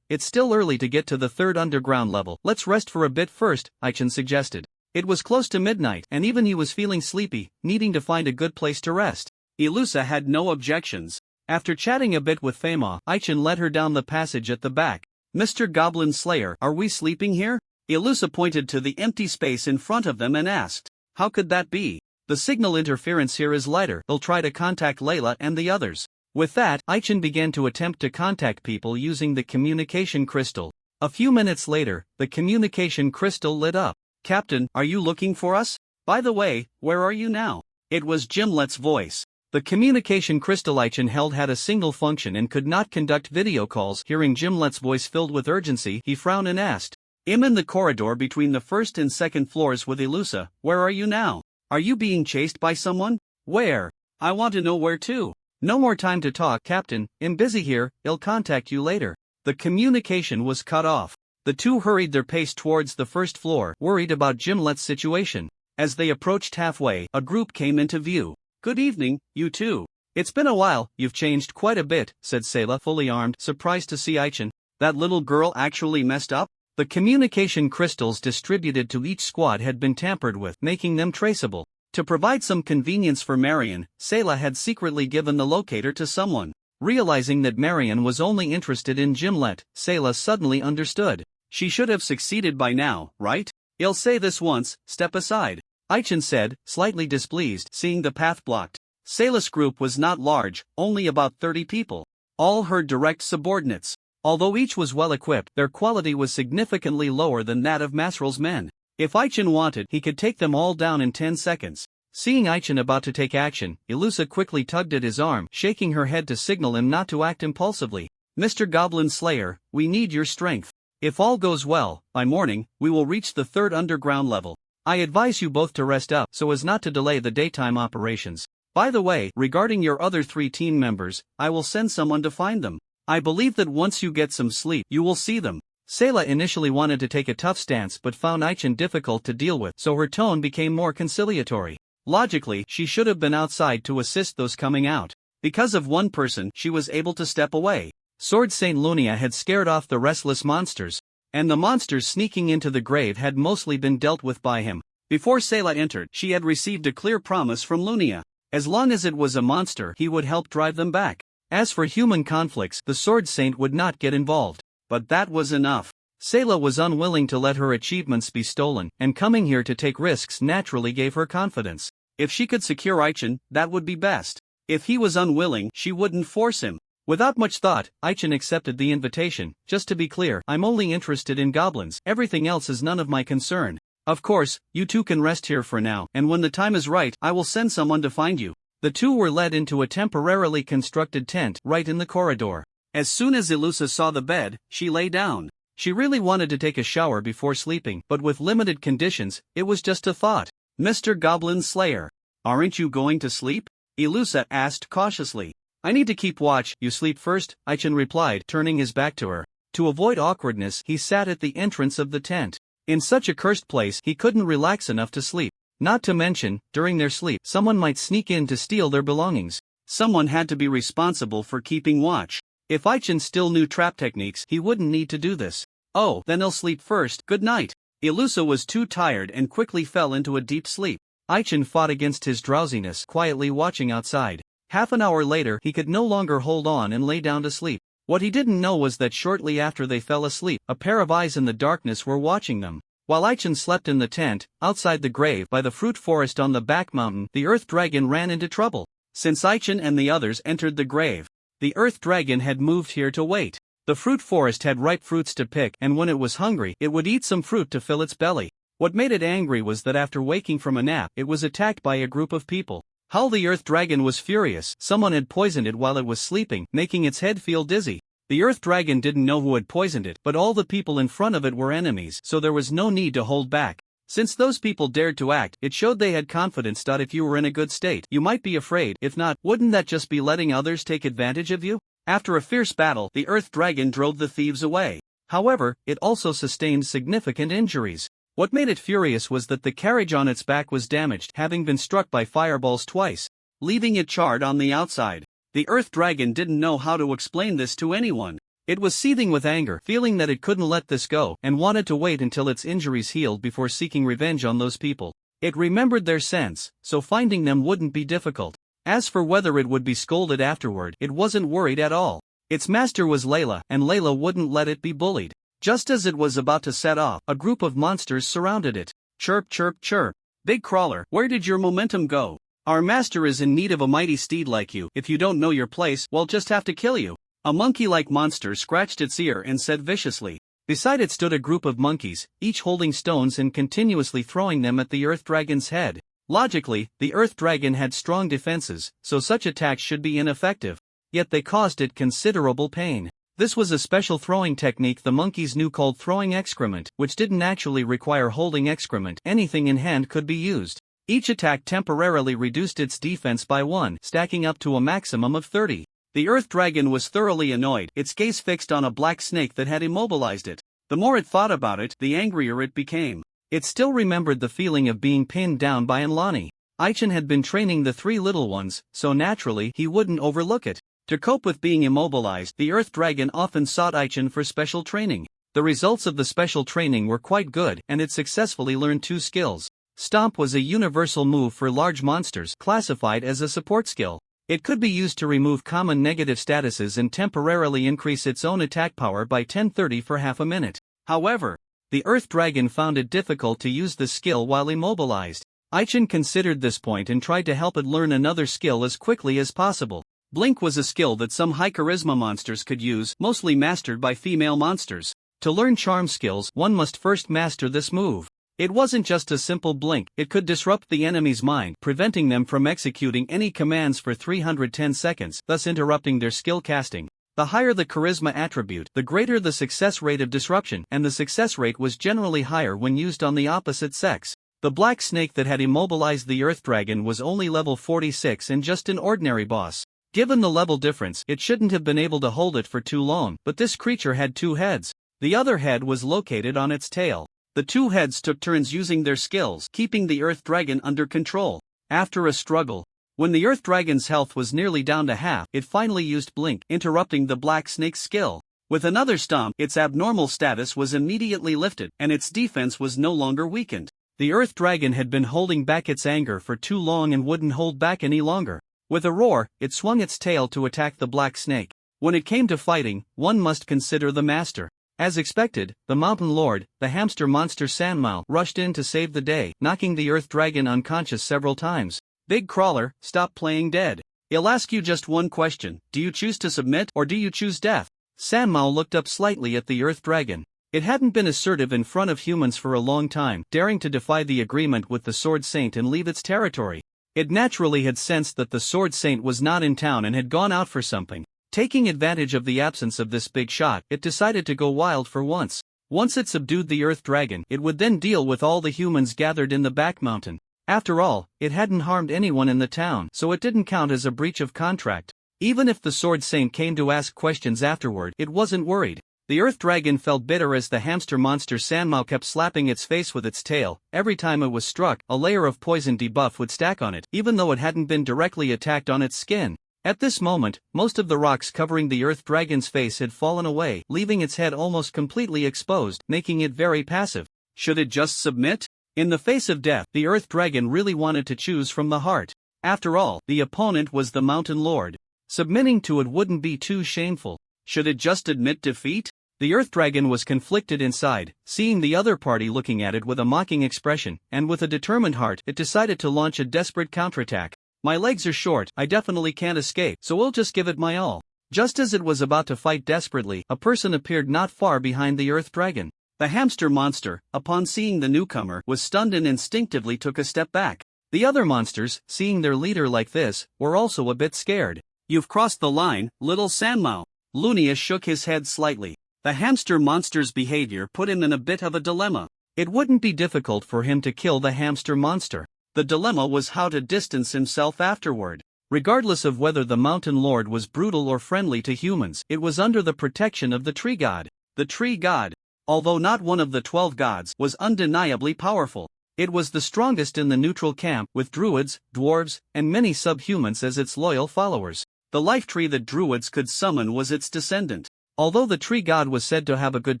it's still early to get to the third underground level. Let's rest for a bit first, Aichin suggested. It was close to midnight, and even he was feeling sleepy, needing to find a good place to rest. Ilusa had no objections. After chatting a bit with Fama, Aichin led her down the passage at the back. Mr. Goblin Slayer, are we sleeping here? Ilusa pointed to the empty space in front of them and asked. How could that be? The signal interference here is lighter. They'll try to contact Layla and the others. With that, Aichin began to attempt to contact people using the communication crystal. A few minutes later, the communication crystal lit up. Captain, are you looking for us? By the way, where are you now? It was Gimlet's voice. The communication crystal Aichin held had a single function and could not conduct video calls. Hearing Gimlet's voice filled with urgency, he frowned and asked. I'm in the corridor between the first and second floors with Ilusa. Where are you now? Are you being chased by someone? Where? I want to know where to. No more time to talk, Captain. I'm busy here, I'll contact you later. The communication was cut off. The two hurried their pace towards the first floor, worried about Gimlet's situation. As they approached halfway, a group came into view. Good evening, you two. It's been a while, you've changed quite a bit, said Sayla, fully armed, surprised to see Aichin. That little girl actually messed up? The communication crystals distributed to each squad had been tampered with, making them traceable. To provide some convenience for Marion, Sayla had secretly given the locator to someone. Realizing that Marion was only interested in Gimlet, Sayla suddenly understood. She should have succeeded by now, right? I'll say this once, step aside. Aichin said, slightly displeased, seeing the path blocked. Sayla's group was not large, only about 30 people. All her direct subordinates. Although each was well equipped, their quality was significantly lower than that of Masrel's men. If Aichin wanted, he could take them all down in 10 seconds. Seeing Aichin about to take action, Ilusa quickly tugged at his arm, shaking her head to signal him not to act impulsively. Mr. Goblin Slayer, we need your strength. If all goes well, by morning, we will reach the third underground level. I advise you both to rest up so as not to delay the daytime operations. By the way, regarding your other 3 team members, I will send someone to find them. I believe that once you get some sleep, you will see them. Sayla initially wanted to take a tough stance but found Aichin difficult to deal with, so her tone became more conciliatory. Logically, she should have been outside to assist those coming out. Because of one person, she was able to step away. Sword Saint Lunia had scared off the restless monsters, and the monsters sneaking into the grave had mostly been dealt with by him. Before Sayla entered, she had received a clear promise from Lunia. As long as it was a monster, he would help drive them back. As for human conflicts, the Sword Saint would not get involved. But that was enough. Sayla was unwilling to let her achievements be stolen, and coming here to take risks naturally gave her confidence. If she could secure Aichin, that would be best. If he was unwilling, she wouldn't force him. Without much thought, Aichin accepted the invitation. Just to be clear, I'm only interested in goblins. Everything else is none of my concern. Of course, you two can rest here for now, and when the time is right, I will send someone to find you. The two were led into a temporarily constructed tent right in the corridor. As soon as Ilusa saw the bed, she lay down. She really wanted to take a shower before sleeping, but with limited conditions, it was just a thought. Mr. Goblin Slayer, aren't you going to sleep? Ilusa asked cautiously. I need to keep watch. You sleep first, Aichin replied, turning his back to her. To avoid awkwardness, he sat at the entrance of the tent. In such a cursed place, he couldn't relax enough to sleep. Not to mention, during their sleep, someone might sneak in to steal their belongings. Someone had to be responsible for keeping watch. If Aichin still knew trap techniques, he wouldn't need to do this. Oh, then he'll sleep first. Good night. Ilusa was too tired and quickly fell into a deep sleep. Aichin fought against his drowsiness, quietly watching outside. Half an hour later, he could no longer hold on and lay down to sleep. What he didn't know was that shortly after they fell asleep, a pair of eyes in the darkness were watching them. While Aichin slept in the tent, outside the grave by the fruit forest on the back mountain, the Earth Dragon ran into trouble. Since Aichin and the others entered the grave, the Earth Dragon had moved here to wait. The fruit forest had ripe fruits to pick, and when it was hungry, it would eat some fruit to fill its belly. What made it angry was that after waking from a nap, it was attacked by a group of people. Hull the Earth Dragon was furious. Someone had poisoned it while it was sleeping, making its head feel dizzy. The Earth Dragon didn't know who had poisoned it, but all the people in front of it were enemies, so there was no need to hold back. Since those people dared to act, it showed they had confidence. If you were in a good state, you might be afraid. If not, wouldn't that just be letting others take advantage of you? After a fierce battle, the Earth Dragon drove the thieves away. However, it also sustained significant injuries. What made it furious was that the carriage on its back was damaged, having been struck by fireballs twice, leaving it charred on the outside. The Earth Dragon didn't know how to explain this to anyone. It was seething with anger, feeling that it couldn't let this go, and wanted to wait until its injuries healed before seeking revenge on those people. It remembered their scents, so finding them wouldn't be difficult. As for whether it would be scolded afterward, it wasn't worried at all. Its master was Layla, and Layla wouldn't let it be bullied. Just as it was about to set off, a group of monsters surrounded it. Chirp chirp chirp. Big Crawler, where did your momentum go? Our master is in need of a mighty steed like you. If you don't know your place, we'll just have to kill you. A monkey-like monster scratched its ear and said viciously. Beside it stood a group of monkeys, each holding stones and continuously throwing them at the Earth Dragon's head. Logically, the Earth Dragon had strong defenses, so such attacks should be ineffective. Yet they caused it considerable pain. This was a special throwing technique the monkeys knew called throwing excrement, which didn't actually require holding excrement. Anything in hand could be used. Each attack temporarily reduced its defense by 1, stacking up to a maximum of 30. The Earth Dragon was thoroughly annoyed, its gaze fixed on a black snake that had immobilized it. The more it thought about it, the angrier it became. It still remembered the feeling of being pinned down by Anlani. Aichin had been training the 3 little ones, so naturally he wouldn't overlook it. To cope with being immobilized, the Earth Dragon often sought Aichin for special training. The results of the special training were quite good, and it successfully learned 2 skills. Stomp was a universal move for large monsters, classified as a support skill. It could be used to remove common negative statuses and temporarily increase its own attack power by 1030 for half a minute. However, the Earth Dragon found it difficult to use the skill while immobilized. Aichin considered this point and tried to help it learn another skill as quickly as possible. Blink was a skill that some high charisma monsters could use, mostly mastered by female monsters. To learn charm skills, one must first master this move. It wasn't just a simple blink, it could disrupt the enemy's mind, preventing them from executing any commands for 310 seconds, thus interrupting their skill casting. The higher the charisma attribute, the greater the success rate of disruption, and the success rate was generally higher when used on the opposite sex. The black snake that had immobilized the Earth Dragon was only level 46 and just an ordinary boss. Given the level difference, it shouldn't have been able to hold it for too long, but this creature had 2 heads. The other head was located on its tail. The 2 heads took turns using their skills, keeping the Earth Dragon under control. After a struggle, when the Earth Dragon's health was nearly down to half, it finally used Blink, interrupting the black snake's skill. With another stomp, its abnormal status was immediately lifted, and its defense was no longer weakened. The Earth Dragon had been holding back its anger for too long and wouldn't hold back any longer. With a roar, it swung its tail to attack the black snake. When it came to fighting, one must consider the master. As expected, the Mountain Lord, the hamster monster Sanmao, rushed in to save the day, knocking the Earth Dragon unconscious several times. Big Crawler, stop playing dead. I'll ask you just one question. Do you choose to submit or do you choose death? Sanmao looked up slightly at the Earth Dragon. It hadn't been assertive in front of humans for a long time, daring to defy the agreement with the Sword Saint and leave its territory. It naturally had sensed that the Sword Saint was not in town and had gone out for something. Taking advantage of the absence of this big shot, it decided to go wild for once. Once it subdued the Earth Dragon, it would then deal with all the humans gathered in the back mountain. After all, it hadn't harmed anyone in the town, so it didn't count as a breach of contract. Even if the Sword Saint came to ask questions afterward, it wasn't worried. The Earth Dragon felt bitter as the hamster monster Sanmao kept slapping its face with its tail. Every time it was struck, a layer of poison debuff would stack on it, even though it hadn't been directly attacked on its skin. At this moment, most of the rocks covering the Earth Dragon's face had fallen away, leaving its head almost completely exposed, making it very passive. Should it just submit? In the face of death, the Earth Dragon really wanted to choose from the heart. After all, the opponent was the Mountain Lord. Submitting to it wouldn't be too shameful. Should it just admit defeat? The Earth Dragon was conflicted inside, seeing the other party looking at it with a mocking expression, and with a determined heart, it decided to launch a desperate counterattack. My legs are short, I definitely can't escape, so we'll just give it my all. Just as it was about to fight desperately, a person appeared not far behind the Earth Dragon. The hamster monster, upon seeing the newcomer, was stunned and instinctively took a step back. The other monsters, seeing their leader like this, were also a bit scared. You've crossed the line, little Sanmao. Lunia shook his head slightly. The hamster monster's behavior put him in a bit of a dilemma. It wouldn't be difficult for him to kill the hamster monster. The dilemma was how to distance himself afterward. Regardless of whether the Mountain Lord was brutal or friendly to humans, it was under the protection of the tree god. The tree god, although not one of the 12 gods, was undeniably powerful. It was the strongest in the neutral camp, with druids, dwarves, and many subhumans as its loyal followers. The life tree that druids could summon was its descendant. Although the tree god was said to have a good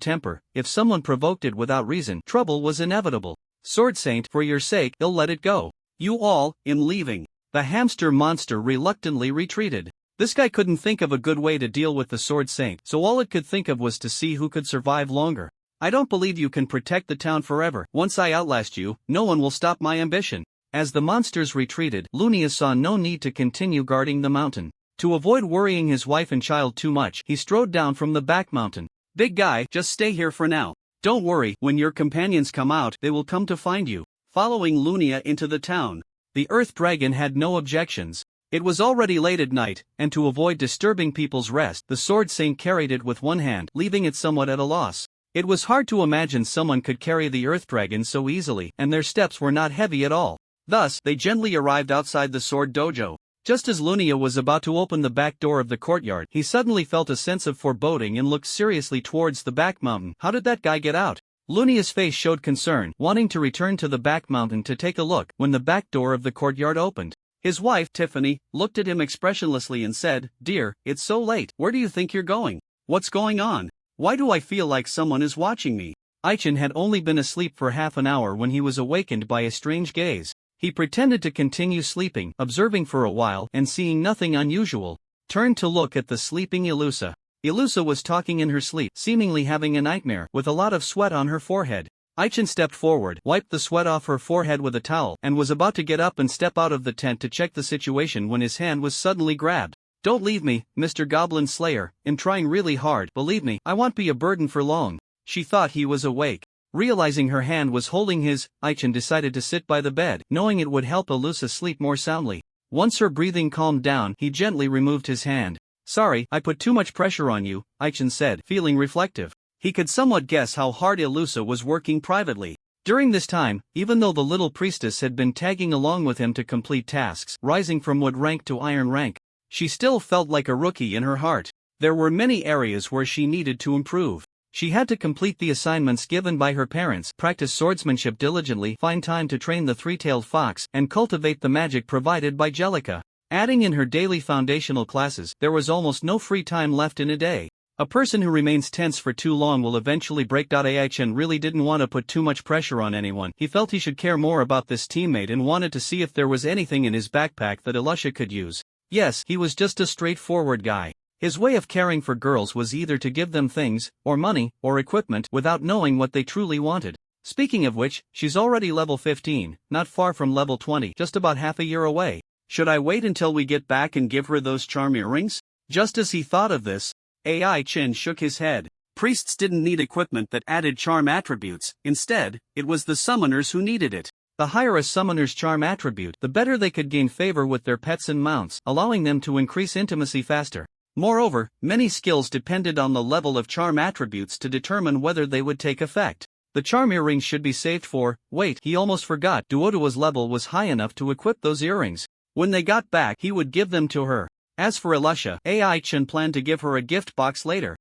temper, if someone provoked it without reason, trouble was inevitable. Sword Saint, for your sake, I'll let it go. You all, in leaving. The hamster monster reluctantly retreated. This guy couldn't think of a good way to deal with the Sword Saint, so all it could think of was to see who could survive longer. I don't believe you can protect the town forever. Once I outlast you, no one will stop my ambition. As the monsters retreated, Lunia saw no need to continue guarding the mountain. To avoid worrying his wife and child too much, he strode down from the back mountain. Big guy, just stay here for now. Don't worry, when your companions come out, they will come to find you. Following Lunia into the town, the Earth Dragon had no objections. It was already late at night, and to avoid disturbing people's rest, the Sword Saint carried it with one hand, leaving it somewhat at a loss. It was hard to imagine someone could carry the Earth Dragon so easily, and their steps were not heavy at all. Thus, they gently arrived outside the Sword Dojo. Just as Lunia was about to open the back door of the courtyard, he suddenly felt a sense of foreboding and looked seriously towards the back mountain. How did that guy get out? Lunia's face showed concern, wanting to return to the back mountain to take a look, when the back door of the courtyard opened. His wife, Tiffany, looked at him expressionlessly and said, "Dear, it's so late. Where do you think you're going? What's going on? Why do I feel like someone is watching me?" Aichin had only been asleep for half an hour when he was awakened by a strange gaze. He pretended to continue sleeping, observing for a while, and seeing nothing unusual, turned to look at the sleeping Ilusa. Ilusa was talking in her sleep, seemingly having a nightmare, with a lot of sweat on her forehead. Aichin stepped forward, wiped the sweat off her forehead with a towel, and was about to get up and step out of the tent to check the situation when his hand was suddenly grabbed. "Don't leave me, Mr. Goblin Slayer. I'm trying really hard. Believe me, I won't be a burden for long." She thought he was awake. Realizing her hand was holding his, Aichin decided to sit by the bed, knowing it would help Ilusa sleep more soundly. Once her breathing calmed down, he gently removed his hand. "Sorry, I put too much pressure on you," Aichin said, feeling reflective. He could somewhat guess how hard Ilusa was working privately. During this time, even though the little priestess had been tagging along with him to complete tasks, rising from wood rank to iron rank, she still felt like a rookie in her heart. There were many areas where she needed to improve. She had to complete the assignments given by her parents, practice swordsmanship diligently, find time to train the three-tailed fox, and cultivate the magic provided by Jellica. Adding in her daily foundational classes, there was almost no free time left in a day. A person who remains tense for too long will eventually break. Aichin really didn't want to put too much pressure on anyone. He felt he should care more about this teammate and wanted to see if there was anything in his backpack that Ilusha could use. Yes, he was just a straightforward guy. His way of caring for girls was either to give them things, or money, or equipment, without knowing what they truly wanted. Speaking of which, she's already level 15, not far from level 20, just about half a year away. Should I wait until we get back and give her those charm earrings? Just as he thought of this, Aichin shook his head. Priests didn't need equipment that added charm attributes. Instead, it was the summoners who needed it. The higher a summoner's charm attribute, the better they could gain favor with their pets and mounts, allowing them to increase intimacy faster. Moreover, many skills depended on the level of charm attributes to determine whether they would take effect. The charm earrings should be saved for, wait, he almost forgot, Duodua's level was high enough to equip those earrings. When they got back, he would give them to her. As for Ilusha, Aichin planned to give her a gift box later.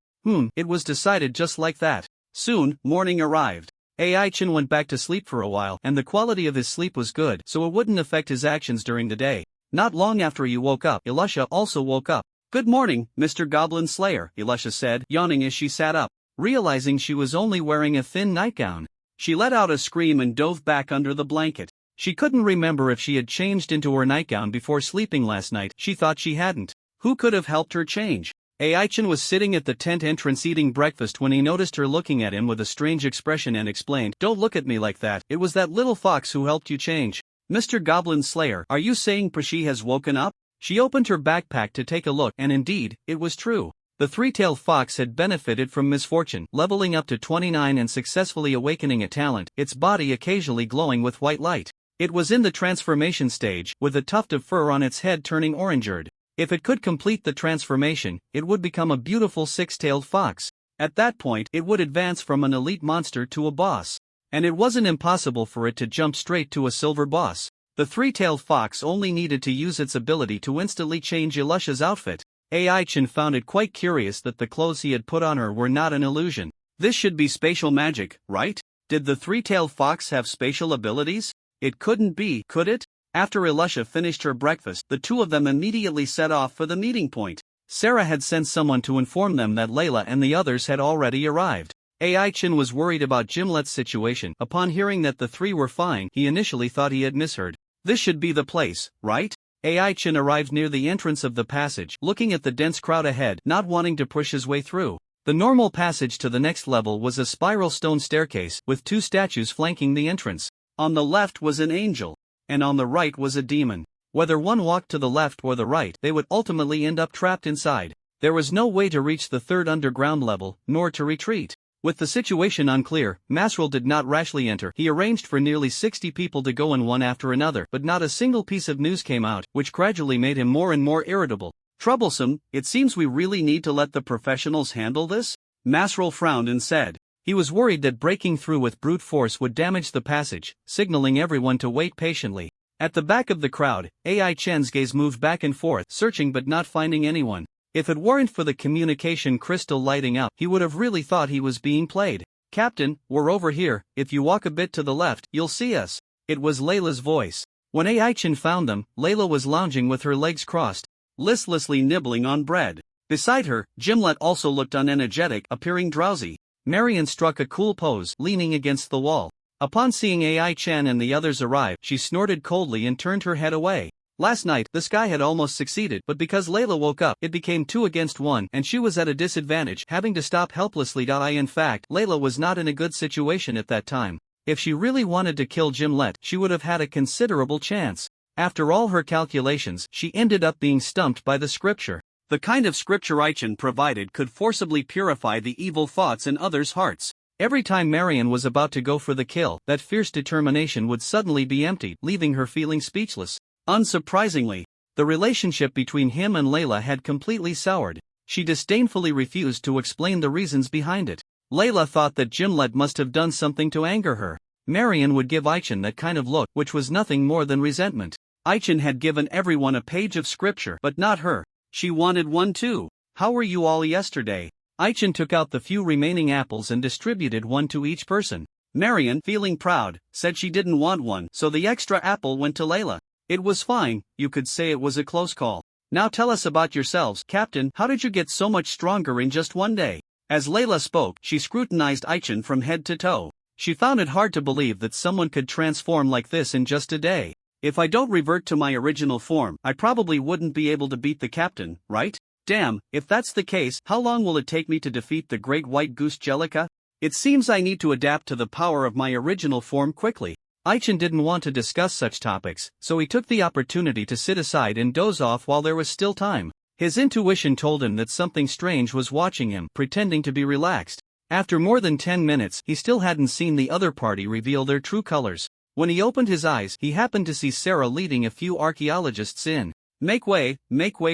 It was decided just like that. Soon, morning arrived. Aichin went back to sleep for a while, and the quality of his sleep was good, so it wouldn't affect his actions during the day. Not long after he woke up, Ilusha also woke up. "Good morning, Mr. Goblin Slayer," Ilusha said, yawning as she sat up. Realizing she was only wearing a thin nightgown, she let out a scream and dove back under the blanket. She couldn't remember if she had changed into her nightgown before sleeping last night. She thought she hadn't. Who could have helped her change? Aichin was sitting at the tent entrance eating breakfast when he noticed her looking at him with a strange expression and explained, "Don't look at me like that. It was that little fox who helped you change." "Mr. Goblin Slayer, are you saying Prashi has woken up?" She opened her backpack to take a look, and indeed, it was true. The three-tailed fox had benefited from misfortune, leveling up to 29 and successfully awakening a talent, its body occasionally glowing with white light. It was in the transformation stage, with a tuft of fur on its head turning orangered. If it could complete the transformation, it would become a beautiful six-tailed fox. At that point, it would advance from an elite monster to a boss. And it wasn't impossible for it to jump straight to a silver boss. The three-tailed fox only needed to use its ability to instantly change Ilusha's outfit. Aichin found it quite curious that the clothes he had put on her were not an illusion. This should be spatial magic, right? Did the three-tailed fox have spatial abilities? It couldn't be, could it? After Elisha finished her breakfast, the two of them immediately set off for the meeting point. Sarah had sent someone to inform them that Layla and the others had already arrived. Ai-Chin was worried about Jimlet's situation. Upon hearing that the three were fine, he initially thought he had misheard. This should be the place, right? Ai-Chin arrived near the entrance of the passage, looking at the dense crowd ahead, not wanting to push his way through. The normal passage to the next level was a spiral stone staircase, with two statues flanking the entrance. On the left was an angel, and on the right was a demon. Whether one walked to the left or the right, they would ultimately end up trapped inside. There was no way to reach the third underground level, nor to retreat. With the situation unclear, Masrel did not rashly enter. He arranged for nearly 60 people to go in one after another, but not a single piece of news came out, which gradually made him more and more irritable. Troublesome, it seems we really need to let the professionals handle this? Masrel frowned and said. He was worried that breaking through with brute force would damage the passage, signaling everyone to wait patiently. At the back of the crowd, Ai-Chen's gaze moved back and forth, searching but not finding anyone. If it weren't for the communication crystal lighting up, he would have really thought he was being played. Captain, we're over here, if you walk a bit to the left, you'll see us. It was Layla's voice. When Ai-Chen found them, Layla was lounging with her legs crossed, listlessly nibbling on bread. Beside her, Jimlet also looked unenergetic, appearing drowsy. Marian struck a cool pose, leaning against the wall. Upon seeing Ai-Chen and the others arrive, she snorted coldly and turned her head away. Last night, the sky had almost succeeded, but because Layla woke up, it became 2 against 1, and she was at a disadvantage, having to stop helplessly. In fact, Layla was not in a good situation at that time. If she really wanted to kill Jimlet, she would have had a considerable chance. After all her calculations, she ended up being stumped by the scripture. The kind of scripture Ai-Chen provided could forcibly purify the evil thoughts in others' hearts. Every time Marian was about to go for the kill, that fierce determination would suddenly be emptied, leaving her feeling speechless. Unsurprisingly, the relationship between him and Layla had completely soured. She disdainfully refused to explain the reasons behind it. Layla thought that Jimlet must have done something to anger her. Marian would give Ai-Chen that kind of look, which was nothing more than resentment. Ai-Chen had given everyone a page of scripture, but not her. She wanted one too. How were you all yesterday? Ai-Chen took out the few remaining apples and distributed one to each person. Marian, feeling proud, said she didn't want one, so the extra apple went to Layla. It was fine, you could say it was a close call. Now tell us about yourselves, Captain. How did you get so much stronger in just one day? As Layla spoke, she scrutinized Ai-Chen from head to toe. She found it hard to believe that someone could transform like this in just a day. If I don't revert to my original form, I probably wouldn't be able to beat the captain, right? Damn, if that's the case, how long will it take me to defeat the great white goose Jellica? It seems I need to adapt to the power of my original form quickly. Ai-Chen didn't want to discuss such topics, so he took the opportunity to sit aside and doze off while there was still time. His intuition told him that something strange was watching him, pretending to be relaxed. After more than 10 minutes, he still hadn't seen the other party reveal their true colors. When he opened his eyes, he happened to see Sarah leading a few archaeologists in. Make way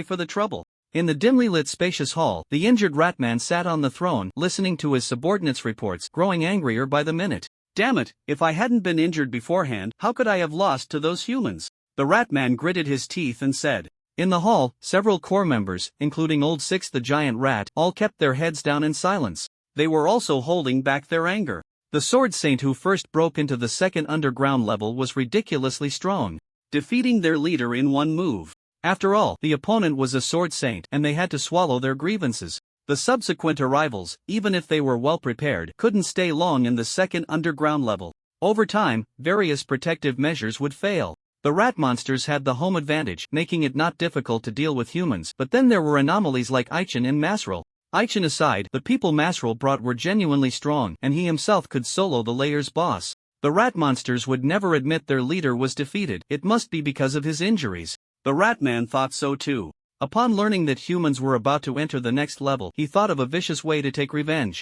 for the trouble. In the dimly lit spacious hall, the injured Ratman sat on the throne, listening to his subordinates' reports, growing angrier by the minute. Damn it, if I hadn't been injured beforehand, how could I have lost to those humans? The Ratman gritted his teeth and said. In the hall, several core members, including Old Six the giant rat, all kept their heads down in silence. They were also holding back their anger. The Sword Saint who first broke into the second underground level was ridiculously strong, defeating their leader in one move. After all, the opponent was a Sword Saint, and they had to swallow their grievances. The subsequent arrivals, even if they were well prepared, couldn't stay long in the second underground level. Over time, various protective measures would fail. The rat monsters had the home advantage, making it not difficult to deal with humans, but then there were anomalies like Ai-Chen and Masrel. Ai-Chen aside, the people Masrel brought were genuinely strong, and he himself could solo the layer's boss. The rat monsters would never admit their leader was defeated. It must be because of his injuries. The Ratman thought so too. Upon learning that humans were about to enter the next level, he thought of a vicious way to take revenge.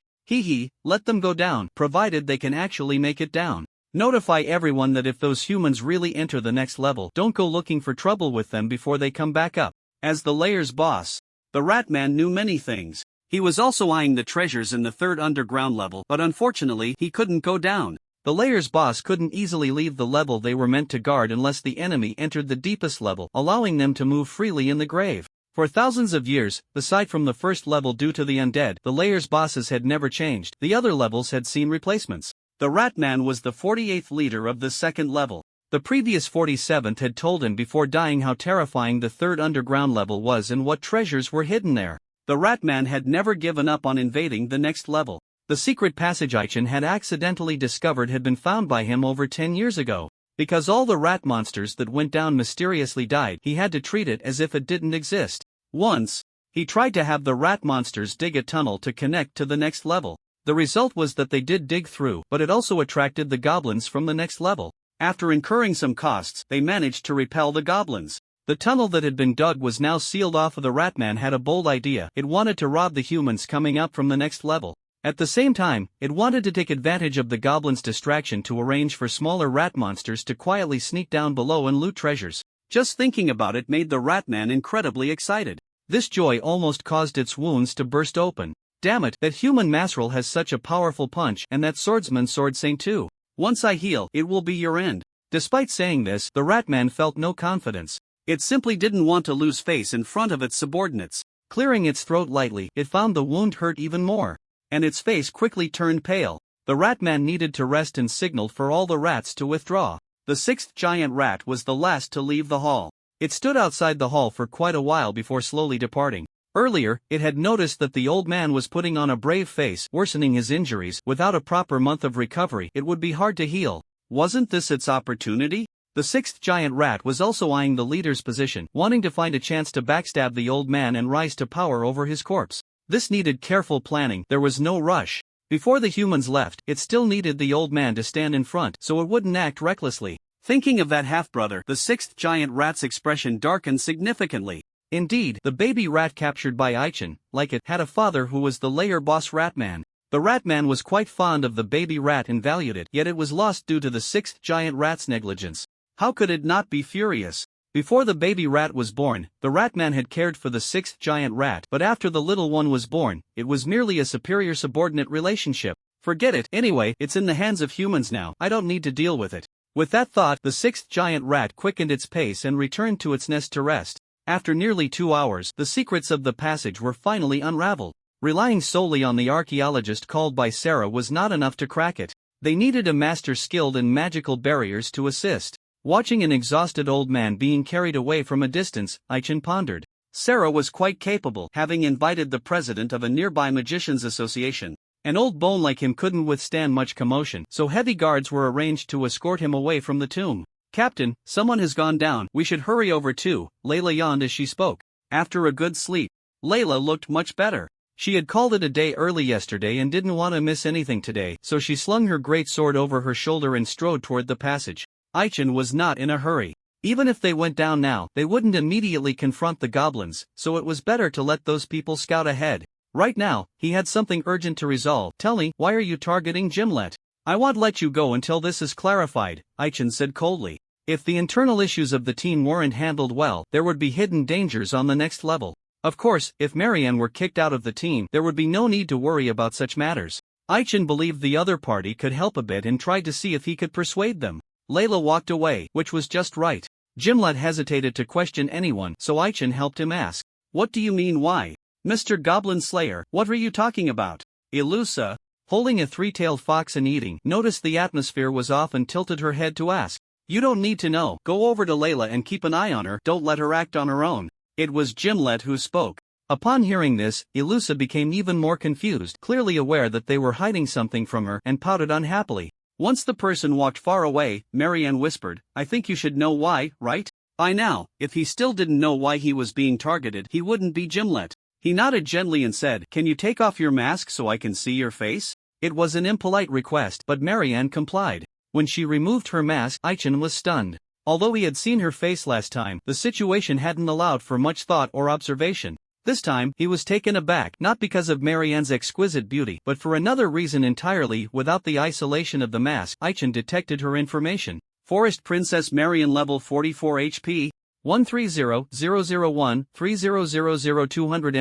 Let them go down, provided they can actually make it down. Notify everyone that if those humans really enter the next level, don't go looking for trouble with them before they come back up. As the layer's boss, the Ratman knew many things. He was also eyeing the treasures in the third underground level, but unfortunately, he couldn't go down. The layer's boss couldn't easily leave the level they were meant to guard unless the enemy entered the deepest level, allowing them to move freely in the grave. For thousands of years, aside from the first level due to the undead, the layer's bosses had never changed. The other levels had seen replacements. The Ratman was the 48th leader of the second level. The previous 47th had told him before dying how terrifying the third underground level was and what treasures were hidden there. The Ratman had never given up on invading the next level. The secret passage Aichin had accidentally discovered had been found by him over 10 years ago. Because all the rat monsters that went down mysteriously died, he had to treat it as if it didn't exist. Once, he tried to have the rat monsters dig a tunnel to connect to the next level. The result was that they did dig through, but it also attracted the goblins from the next level. After incurring some costs, they managed to repel the goblins. The tunnel that had been dug was now sealed off. The Ratman had a bold idea. It wanted to rob the humans coming up from the next level. At the same time, it wanted to take advantage of the goblins' distraction to arrange for smaller rat monsters to quietly sneak down below and loot treasures. Just thinking about it made the Ratman incredibly excited. This joy almost caused its wounds to burst open. Damn it, that human Masrel has such a powerful punch, and that swordsman Sword Saint too. Once I heal, it will be your end. Despite saying this, the Ratman felt no confidence. It simply didn't want to lose face in front of its subordinates. Clearing its throat lightly, it found the wound hurt even more. And its face quickly turned pale. The Ratman needed to rest and signaled for all the rats to withdraw. The sixth giant rat was the last to leave the hall. It stood outside the hall for quite a while before slowly departing. Earlier, it had noticed that the old man was putting on a brave face, worsening his injuries. Without a proper month of recovery, it would be hard to heal. Wasn't this its opportunity? The sixth giant rat was also eyeing the leader's position, wanting to find a chance to backstab the old man and rise to power over his corpse. This needed careful planning. There was no rush. Before the humans left, it still needed the old man to stand in front so it wouldn't act recklessly. Thinking of that half-brother, the sixth giant rat's expression darkened significantly. Indeed, the baby rat captured by Aichin, like it, had a father who was the layer boss Ratman. The Ratman was quite fond of the baby rat and valued it, yet it was lost due to the sixth giant rat's negligence. How could it not be furious? Before the baby rat was born, the Ratman had cared for the sixth giant rat, but after the little one was born, it was merely a superior subordinate relationship. Forget it. Anyway, it's in the hands of humans now. I don't need to deal with it. With that thought, the sixth giant rat quickened its pace and returned to its nest to rest. After nearly 2 hours, the secrets of the passage were finally unraveled. Relying solely on the archaeologist called by Sarah was not enough to crack it. They needed a master skilled in magical barriers to assist. Watching an exhausted old man being carried away from a distance, Aichin pondered. Sarah was quite capable, having invited the president of a nearby magicians' association. An old bone like him couldn't withstand much commotion, so heavy guards were arranged to escort him away from the tomb. Captain, someone has gone down. We should hurry over too, Layla yawned as she spoke. After a good sleep, Layla looked much better. She had called it a day early yesterday and didn't want to miss anything today, so she slung her great sword over her shoulder and strode toward the passage. Aichin was not in a hurry. Even if they went down now, they wouldn't immediately confront the goblins, so it was better to let those people scout ahead. Right now, he had something urgent to resolve. Tell me, why are you targeting Gimlet? I won't let you go until this is clarified, Aichin said coldly. If the internal issues of the team weren't handled well, there would be hidden dangers on the next level. Of course, if Marianne were kicked out of the team, there would be no need to worry about such matters. Aichin believed the other party could help a bit and tried to see if he could persuade them. Layla walked away, which was just right. Gimlet hesitated to question anyone, so Aichin helped him ask. What do you mean why? Mr. Goblin Slayer, what are you talking about? Ilusa, holding a three-tailed fox and eating, noticed the atmosphere was off and tilted her head to ask. You don't need to know. Go over to Layla and keep an eye on her. Don't let her act on her own. It was Gimlet who spoke. Upon hearing this, Ilusa became even more confused, clearly aware that they were hiding something from her, and pouted unhappily. Once the person walked far away, Marianne whispered, I think you should know why, right? By now, if he still didn't know why he was being targeted, he wouldn't be Gimlet. He nodded gently and said, Can you take off your mask so I can see your face? It was an impolite request, but Marianne complied. When she removed her mask, Aichin was stunned. Although he had seen her face last time, the situation hadn't allowed for much thought or observation. This time, he was taken aback, not because of Marianne's exquisite beauty, but for another reason entirely. Without the isolation of the mask, Aichin detected her information. Forest Princess Marianne level 44 HP, 130001, 3000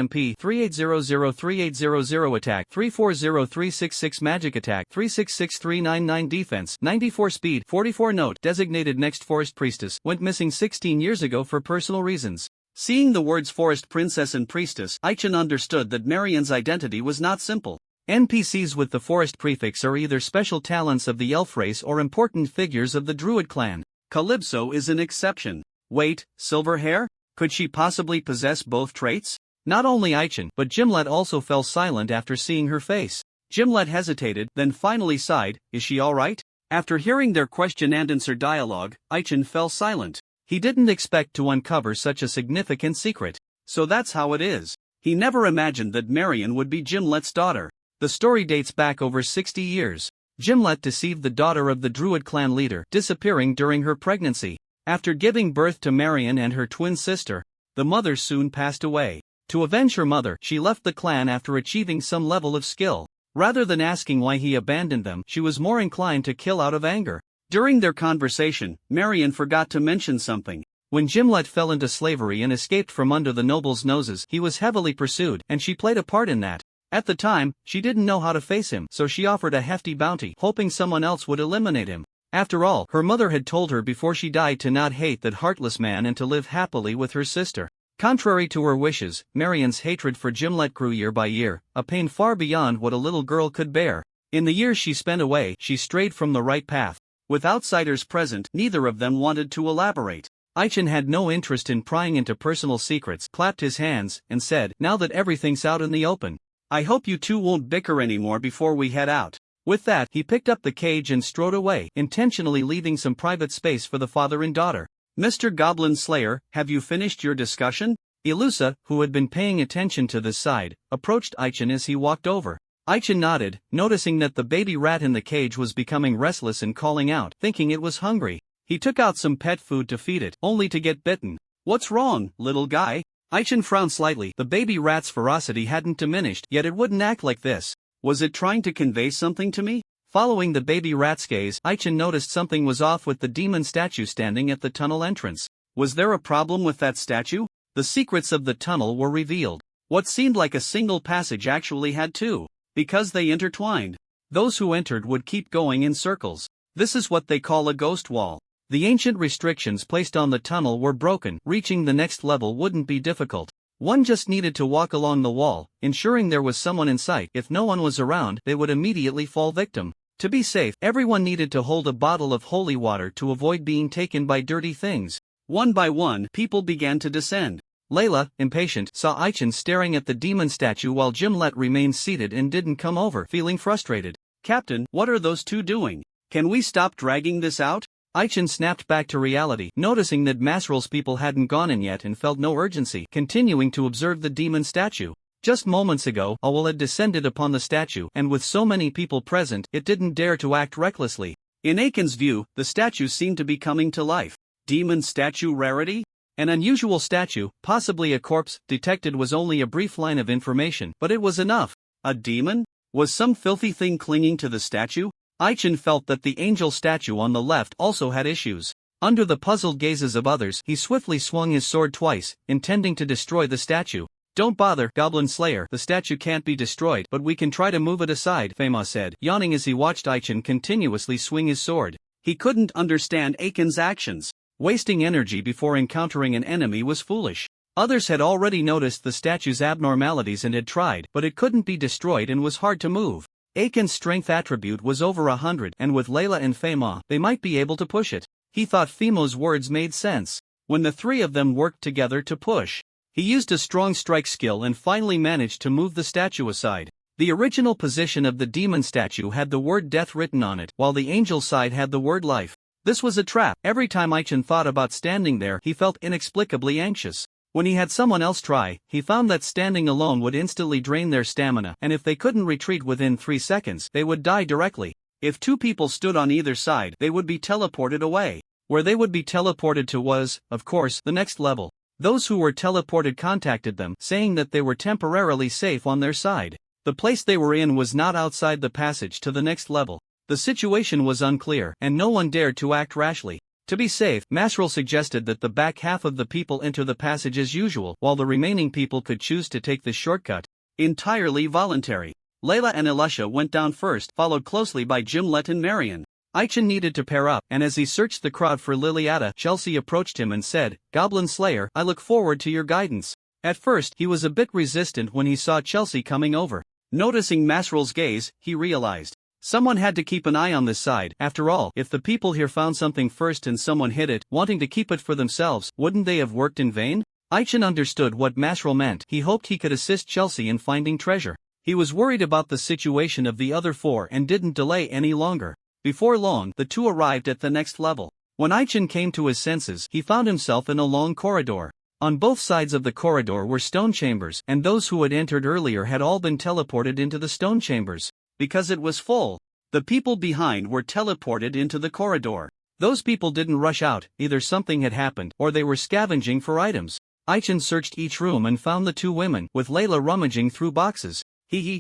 MP, 38003800 attack, 340366 magic attack, 366399 defense, 94 speed, 44 note. Designated next forest priestess, went missing 16 years ago for personal reasons. Seeing the words forest princess and priestess, Aichen understood that Marian's identity was not simple. NPCs with the forest prefix are either special talents of the elf race or important figures of the druid clan. Calypso is an exception. Wait, silver hair? Could she possibly possess both traits? Not only Aichen, but Gimlet also fell silent after seeing her face. Gimlet hesitated, then finally sighed, "Is she alright?" After hearing their question and answer dialogue, Aichen fell silent. He didn't expect to uncover such a significant secret. So that's how it is. He never imagined that Marian would be Gimlet's daughter. The story dates back over 60 years. Gimlet deceived the daughter of the Druid clan leader, disappearing during her pregnancy. After giving birth to Marian and her twin sister, the mother soon passed away. To avenge her mother, she left the clan after achieving some level of skill. Rather than asking why he abandoned them, she was more inclined to kill out of anger. During their conversation, Marian forgot to mention something. When Gimlet fell into slavery and escaped from under the nobles' noses, he was heavily pursued, and she played a part in that. At the time, she didn't know how to face him, so she offered a hefty bounty, hoping someone else would eliminate him. After all, her mother had told her before she died to not hate that heartless man and to live happily with her sister. Contrary to her wishes, Marian's hatred for Gimlet grew year by year, a pain far beyond what a little girl could bear. In the years she spent away, she strayed from the right path. With outsiders present, neither of them wanted to elaborate. Aichen had no interest in prying into personal secrets, clapped his hands, and said, "Now that everything's out in the open, I hope you two won't bicker anymore before we head out." With that, he picked up the cage and strode away, intentionally leaving some private space for the father and daughter. "Mr. Goblin Slayer, have you finished your discussion?" Ilusa, who had been paying attention to this side, approached Aichen as he walked over. Aichen nodded, noticing that the baby rat in the cage was becoming restless and calling out, thinking it was hungry. He took out some pet food to feed it, only to get bitten. "What's wrong, little guy?" Aichen frowned slightly. The baby rat's ferocity hadn't diminished, yet it wouldn't act like this. Was it trying to convey something to me? Following the baby rat's gaze, Aichen noticed something was off with the demon statue standing at the tunnel entrance. Was there a problem with that statue? The secrets of the tunnel were revealed. What seemed like a single passage actually had two, because they intertwined. Those who entered would keep going in circles. This is what they call a ghost wall. The ancient restrictions placed on the tunnel were broken. Reaching the next level wouldn't be difficult. One just needed to walk along the wall, ensuring there was someone in sight. If no one was around, they would immediately fall victim. To be safe, everyone needed to hold a bottle of holy water to avoid being taken by dirty things. One by one, people began to descend. Layla, impatient, saw Aichen staring at the demon statue while Gimlet remained seated and didn't come over, feeling frustrated. "Captain, what are those two doing? Can we stop dragging this out?" Aichen snapped back to reality, noticing that Masrel's people hadn't gone in yet and felt no urgency, continuing to observe the demon statue. Just moments ago, Awal had descended upon the statue, and with so many people present, it didn't dare to act recklessly. In Aiken's view, the statue seemed to be coming to life. Demon statue rarity? An unusual statue, possibly a corpse, detected was only a brief line of information, but it was enough. A demon? Was some filthy thing clinging to the statue? Aichen felt that the angel statue on the left also had issues. Under the puzzled gazes of others, he swiftly swung his sword twice, intending to destroy the statue. "Don't bother, Goblin Slayer, the statue can't be destroyed, but we can try to move it aside," Fema said, yawning as he watched Aichen continuously swing his sword. He couldn't understand Aiken's actions. Wasting energy before encountering an enemy was foolish. Others had already noticed the statue's abnormalities and had tried, but it couldn't be destroyed and was hard to move. Aiken's strength attribute was over 100, and with Layla and Fema, they might be able to push it. He thought Femo's words made sense. When the three of them worked together to push, he used a strong strike skill and finally managed to move the statue aside. The original position of the demon statue had the word death written on it, while the angel side had the word life. This was a trap. Every time Aichen thought about standing there, he felt inexplicably anxious. When he had someone else try, he found that standing alone would instantly drain their stamina, and if they couldn't retreat within 3 seconds, they would die directly. If two people stood on either side, they would be teleported away. Where they would be teleported to was, of course, the next level. Those who were teleported contacted them, saying that they were temporarily safe on their side. The place they were in was not outside the passage to the next level. The situation was unclear, and no one dared to act rashly. To be safe, Masrel suggested that the back half of the people enter the passage as usual, while the remaining people could choose to take the shortcut. Entirely voluntary. Layla and Elisha went down first, followed closely by Gimlet and Marian. Aichen needed to pair up, and as he searched the crowd for Liliata, Chelsea approached him and said, "Goblin Slayer, I look forward to your guidance." At first, he was a bit resistant when he saw Chelsea coming over. Noticing Masrel's gaze, he realized someone had to keep an eye on this side. After all, if the people here found something first and someone hid it, wanting to keep it for themselves, wouldn't they have worked in vain? Aichen understood what Masrel meant. He hoped he could assist Chelsea in finding treasure. He was worried about the situation of the other four and didn't delay any longer. Before long, the two arrived at the next level. When Aichen came to his senses, he found himself in a long corridor. On both sides of the corridor were stone chambers, and those who had entered earlier had all been teleported into the stone chambers. Because it was full, the people behind were teleported into the corridor. Those people didn't rush out, either something had happened, or they were scavenging for items. Aichen searched each room and found the two women, with Layla rummaging through boxes.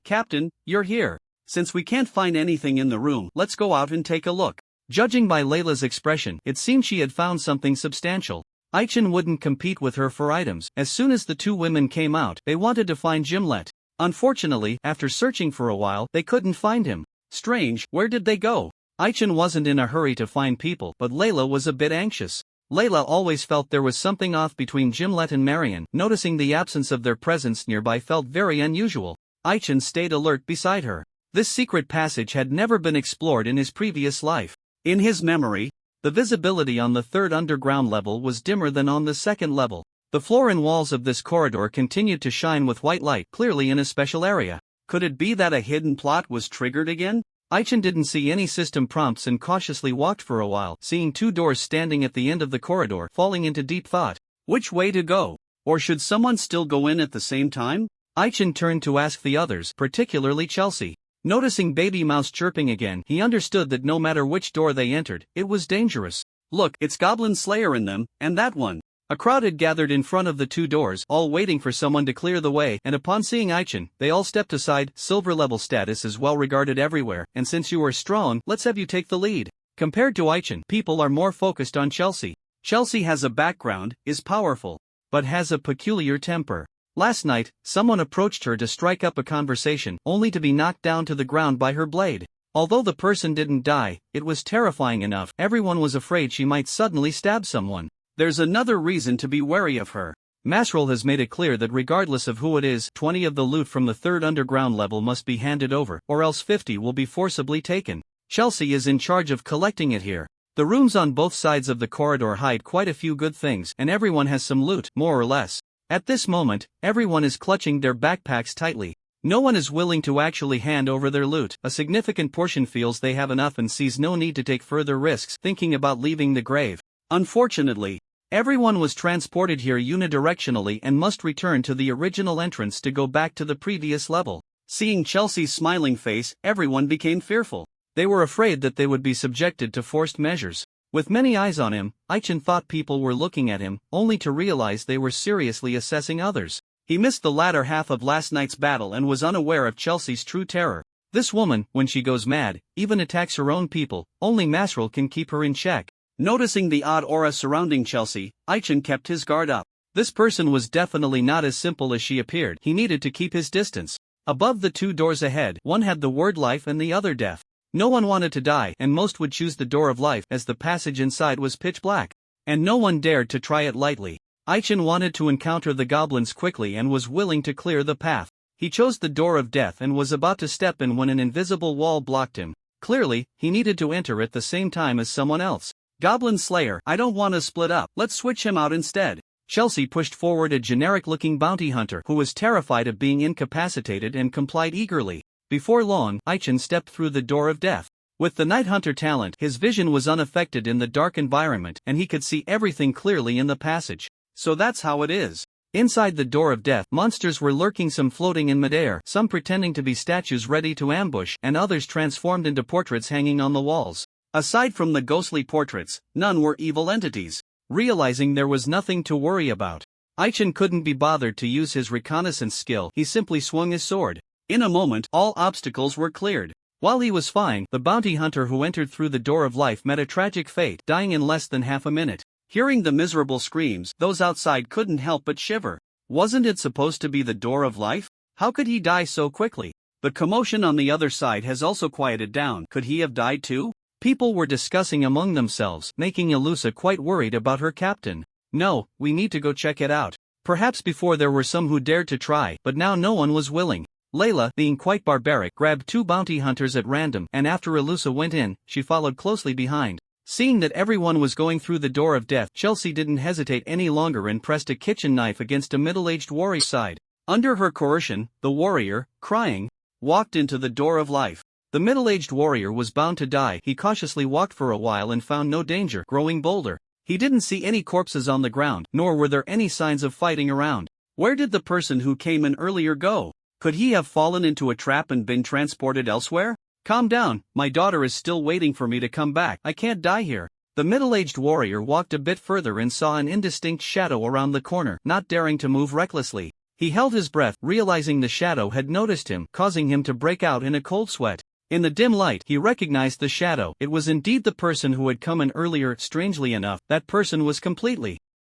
Captain, you're here. Since we can't find anything in the room, let's go out and take a look. Judging by Layla's expression, it seemed she had found something substantial. Aichen wouldn't compete with her for items. As soon as the two women came out, they wanted to find Gimlet. Unfortunately, after searching for a while, they couldn't find him. Strange, where did they go? Aichen wasn't in a hurry to find people, but Layla was a bit anxious. Layla always felt there was something off between Gimlet and Marion. Noticing the absence of their presence nearby felt very unusual. Aichen stayed alert beside her. This secret passage had never been explored in his previous life. In his memory, the visibility on the third underground level was dimmer than on the second level. The floor and walls of this corridor continued to shine with white light, clearly in a special area. Could it be that a hidden plot was triggered again? Aichen didn't see any system prompts and cautiously walked for a while, seeing two doors standing at the end of the corridor, falling into deep thought. Which way to go? Or should someone still go in at the same time? Aichen turned to ask the others, particularly Chelsea. Noticing Baby Mouse chirping again, he understood that no matter which door they entered, it was dangerous. Look, it's Goblin Slayer in them, and that one. A crowd had gathered in front of the two doors, all waiting for someone to clear the way, and upon seeing Aichen, they all stepped aside. Silver level status is well regarded everywhere, and since you are strong, let's have you take the lead. Compared to Aichen, people are more focused on Chelsea. Chelsea has a background, is powerful, but has a peculiar temper. Last night, someone approached her to strike up a conversation, only to be knocked down to the ground by her blade. Although the person didn't die, it was terrifying enough. Everyone was afraid she might suddenly stab someone. There's another reason to be wary of her. Masrel has made it clear that regardless of who it is, 20 of the loot from the third underground level must be handed over, or else 50 will be forcibly taken. Chelsea is in charge of collecting it here. The rooms on both sides of the corridor hide quite a few good things, and everyone has some loot, more or less. At this moment, everyone is clutching their backpacks tightly. No one is willing to actually hand over their loot. A significant portion feels they have enough and sees no need to take further risks, thinking about leaving the grave. Unfortunately, everyone was transported here unidirectionally and must return to the original entrance to go back to the previous level. Seeing Chelsea's smiling face, everyone became fearful. They were afraid that they would be subjected to forced measures. With many eyes on him, Aichen thought people were looking at him, only to realize they were seriously assessing others. He missed the latter half of last night's battle and was unaware of Chelsea's true terror. This woman, when she goes mad, even attacks her own people. Only Masrel can keep her in check. Noticing the odd aura surrounding Chelsea, Aichen kept his guard up. This person was definitely not as simple as she appeared. He needed to keep his distance. Above the two doors ahead, one had the word life and the other death. No one wanted to die, and most would choose the door of life as the passage inside was pitch black. And no one dared to try it lightly. Aichen wanted to encounter the goblins quickly and was willing to clear the path. He chose the door of death and was about to step in when an invisible wall blocked him. Clearly, he needed to enter at the same time as someone else. Goblin Slayer, I don't want to split up, let's switch him out instead. Chelsea pushed forward a generic-looking bounty hunter who was terrified of being incapacitated and complied eagerly. Before long, Aichen stepped through the door of death. With the Night Hunter talent, his vision was unaffected in the dark environment and he could see everything clearly in the passage. So that's how it is. Inside the door of death, monsters were lurking, some floating in midair, some pretending to be statues ready to ambush, and others transformed into portraits hanging on the walls. Aside from the ghostly portraits, none were evil entities. Realizing there was nothing to worry about, Aichen couldn't be bothered to use his reconnaissance skill. He simply swung his sword. In a moment, all obstacles were cleared. While he was fine, the bounty hunter who entered through the door of life met a tragic fate, dying in less than half a minute. Hearing the miserable screams, those outside couldn't help but shiver. Wasn't it supposed to be the door of life? How could he die so quickly? The commotion on the other side has also quieted down. Could he have died too? People were discussing among themselves, making Elusa quite worried about her captain. No, we need to go check it out. Perhaps before there were some who dared to try, but now no one was willing. Layla, being quite barbaric, grabbed 2 bounty hunters at random, and after Elusa went in, she followed closely behind. Seeing that everyone was going through the door of death, Chelsea didn't hesitate any longer and pressed a kitchen knife against a middle-aged warrior's side. Under her coercion, the warrior, crying, walked into the door of life. The middle-aged warrior was bound to die. He cautiously walked for a while and found no danger, growing bolder. He didn't see any corpses on the ground, nor were there any signs of fighting around. Where did the person who came in earlier go? Could he have fallen into a trap and been transported elsewhere? Calm down, my daughter is still waiting for me to come back. I can't die here. The middle-aged warrior walked a bit further and saw an indistinct shadow around the corner, not daring to move recklessly. He held his breath, realizing the shadow had noticed him, causing him to break out in a cold sweat. In the dim light, he recognized the shadow. It was indeed the person who had come in earlier. Strangely enough, that person was completely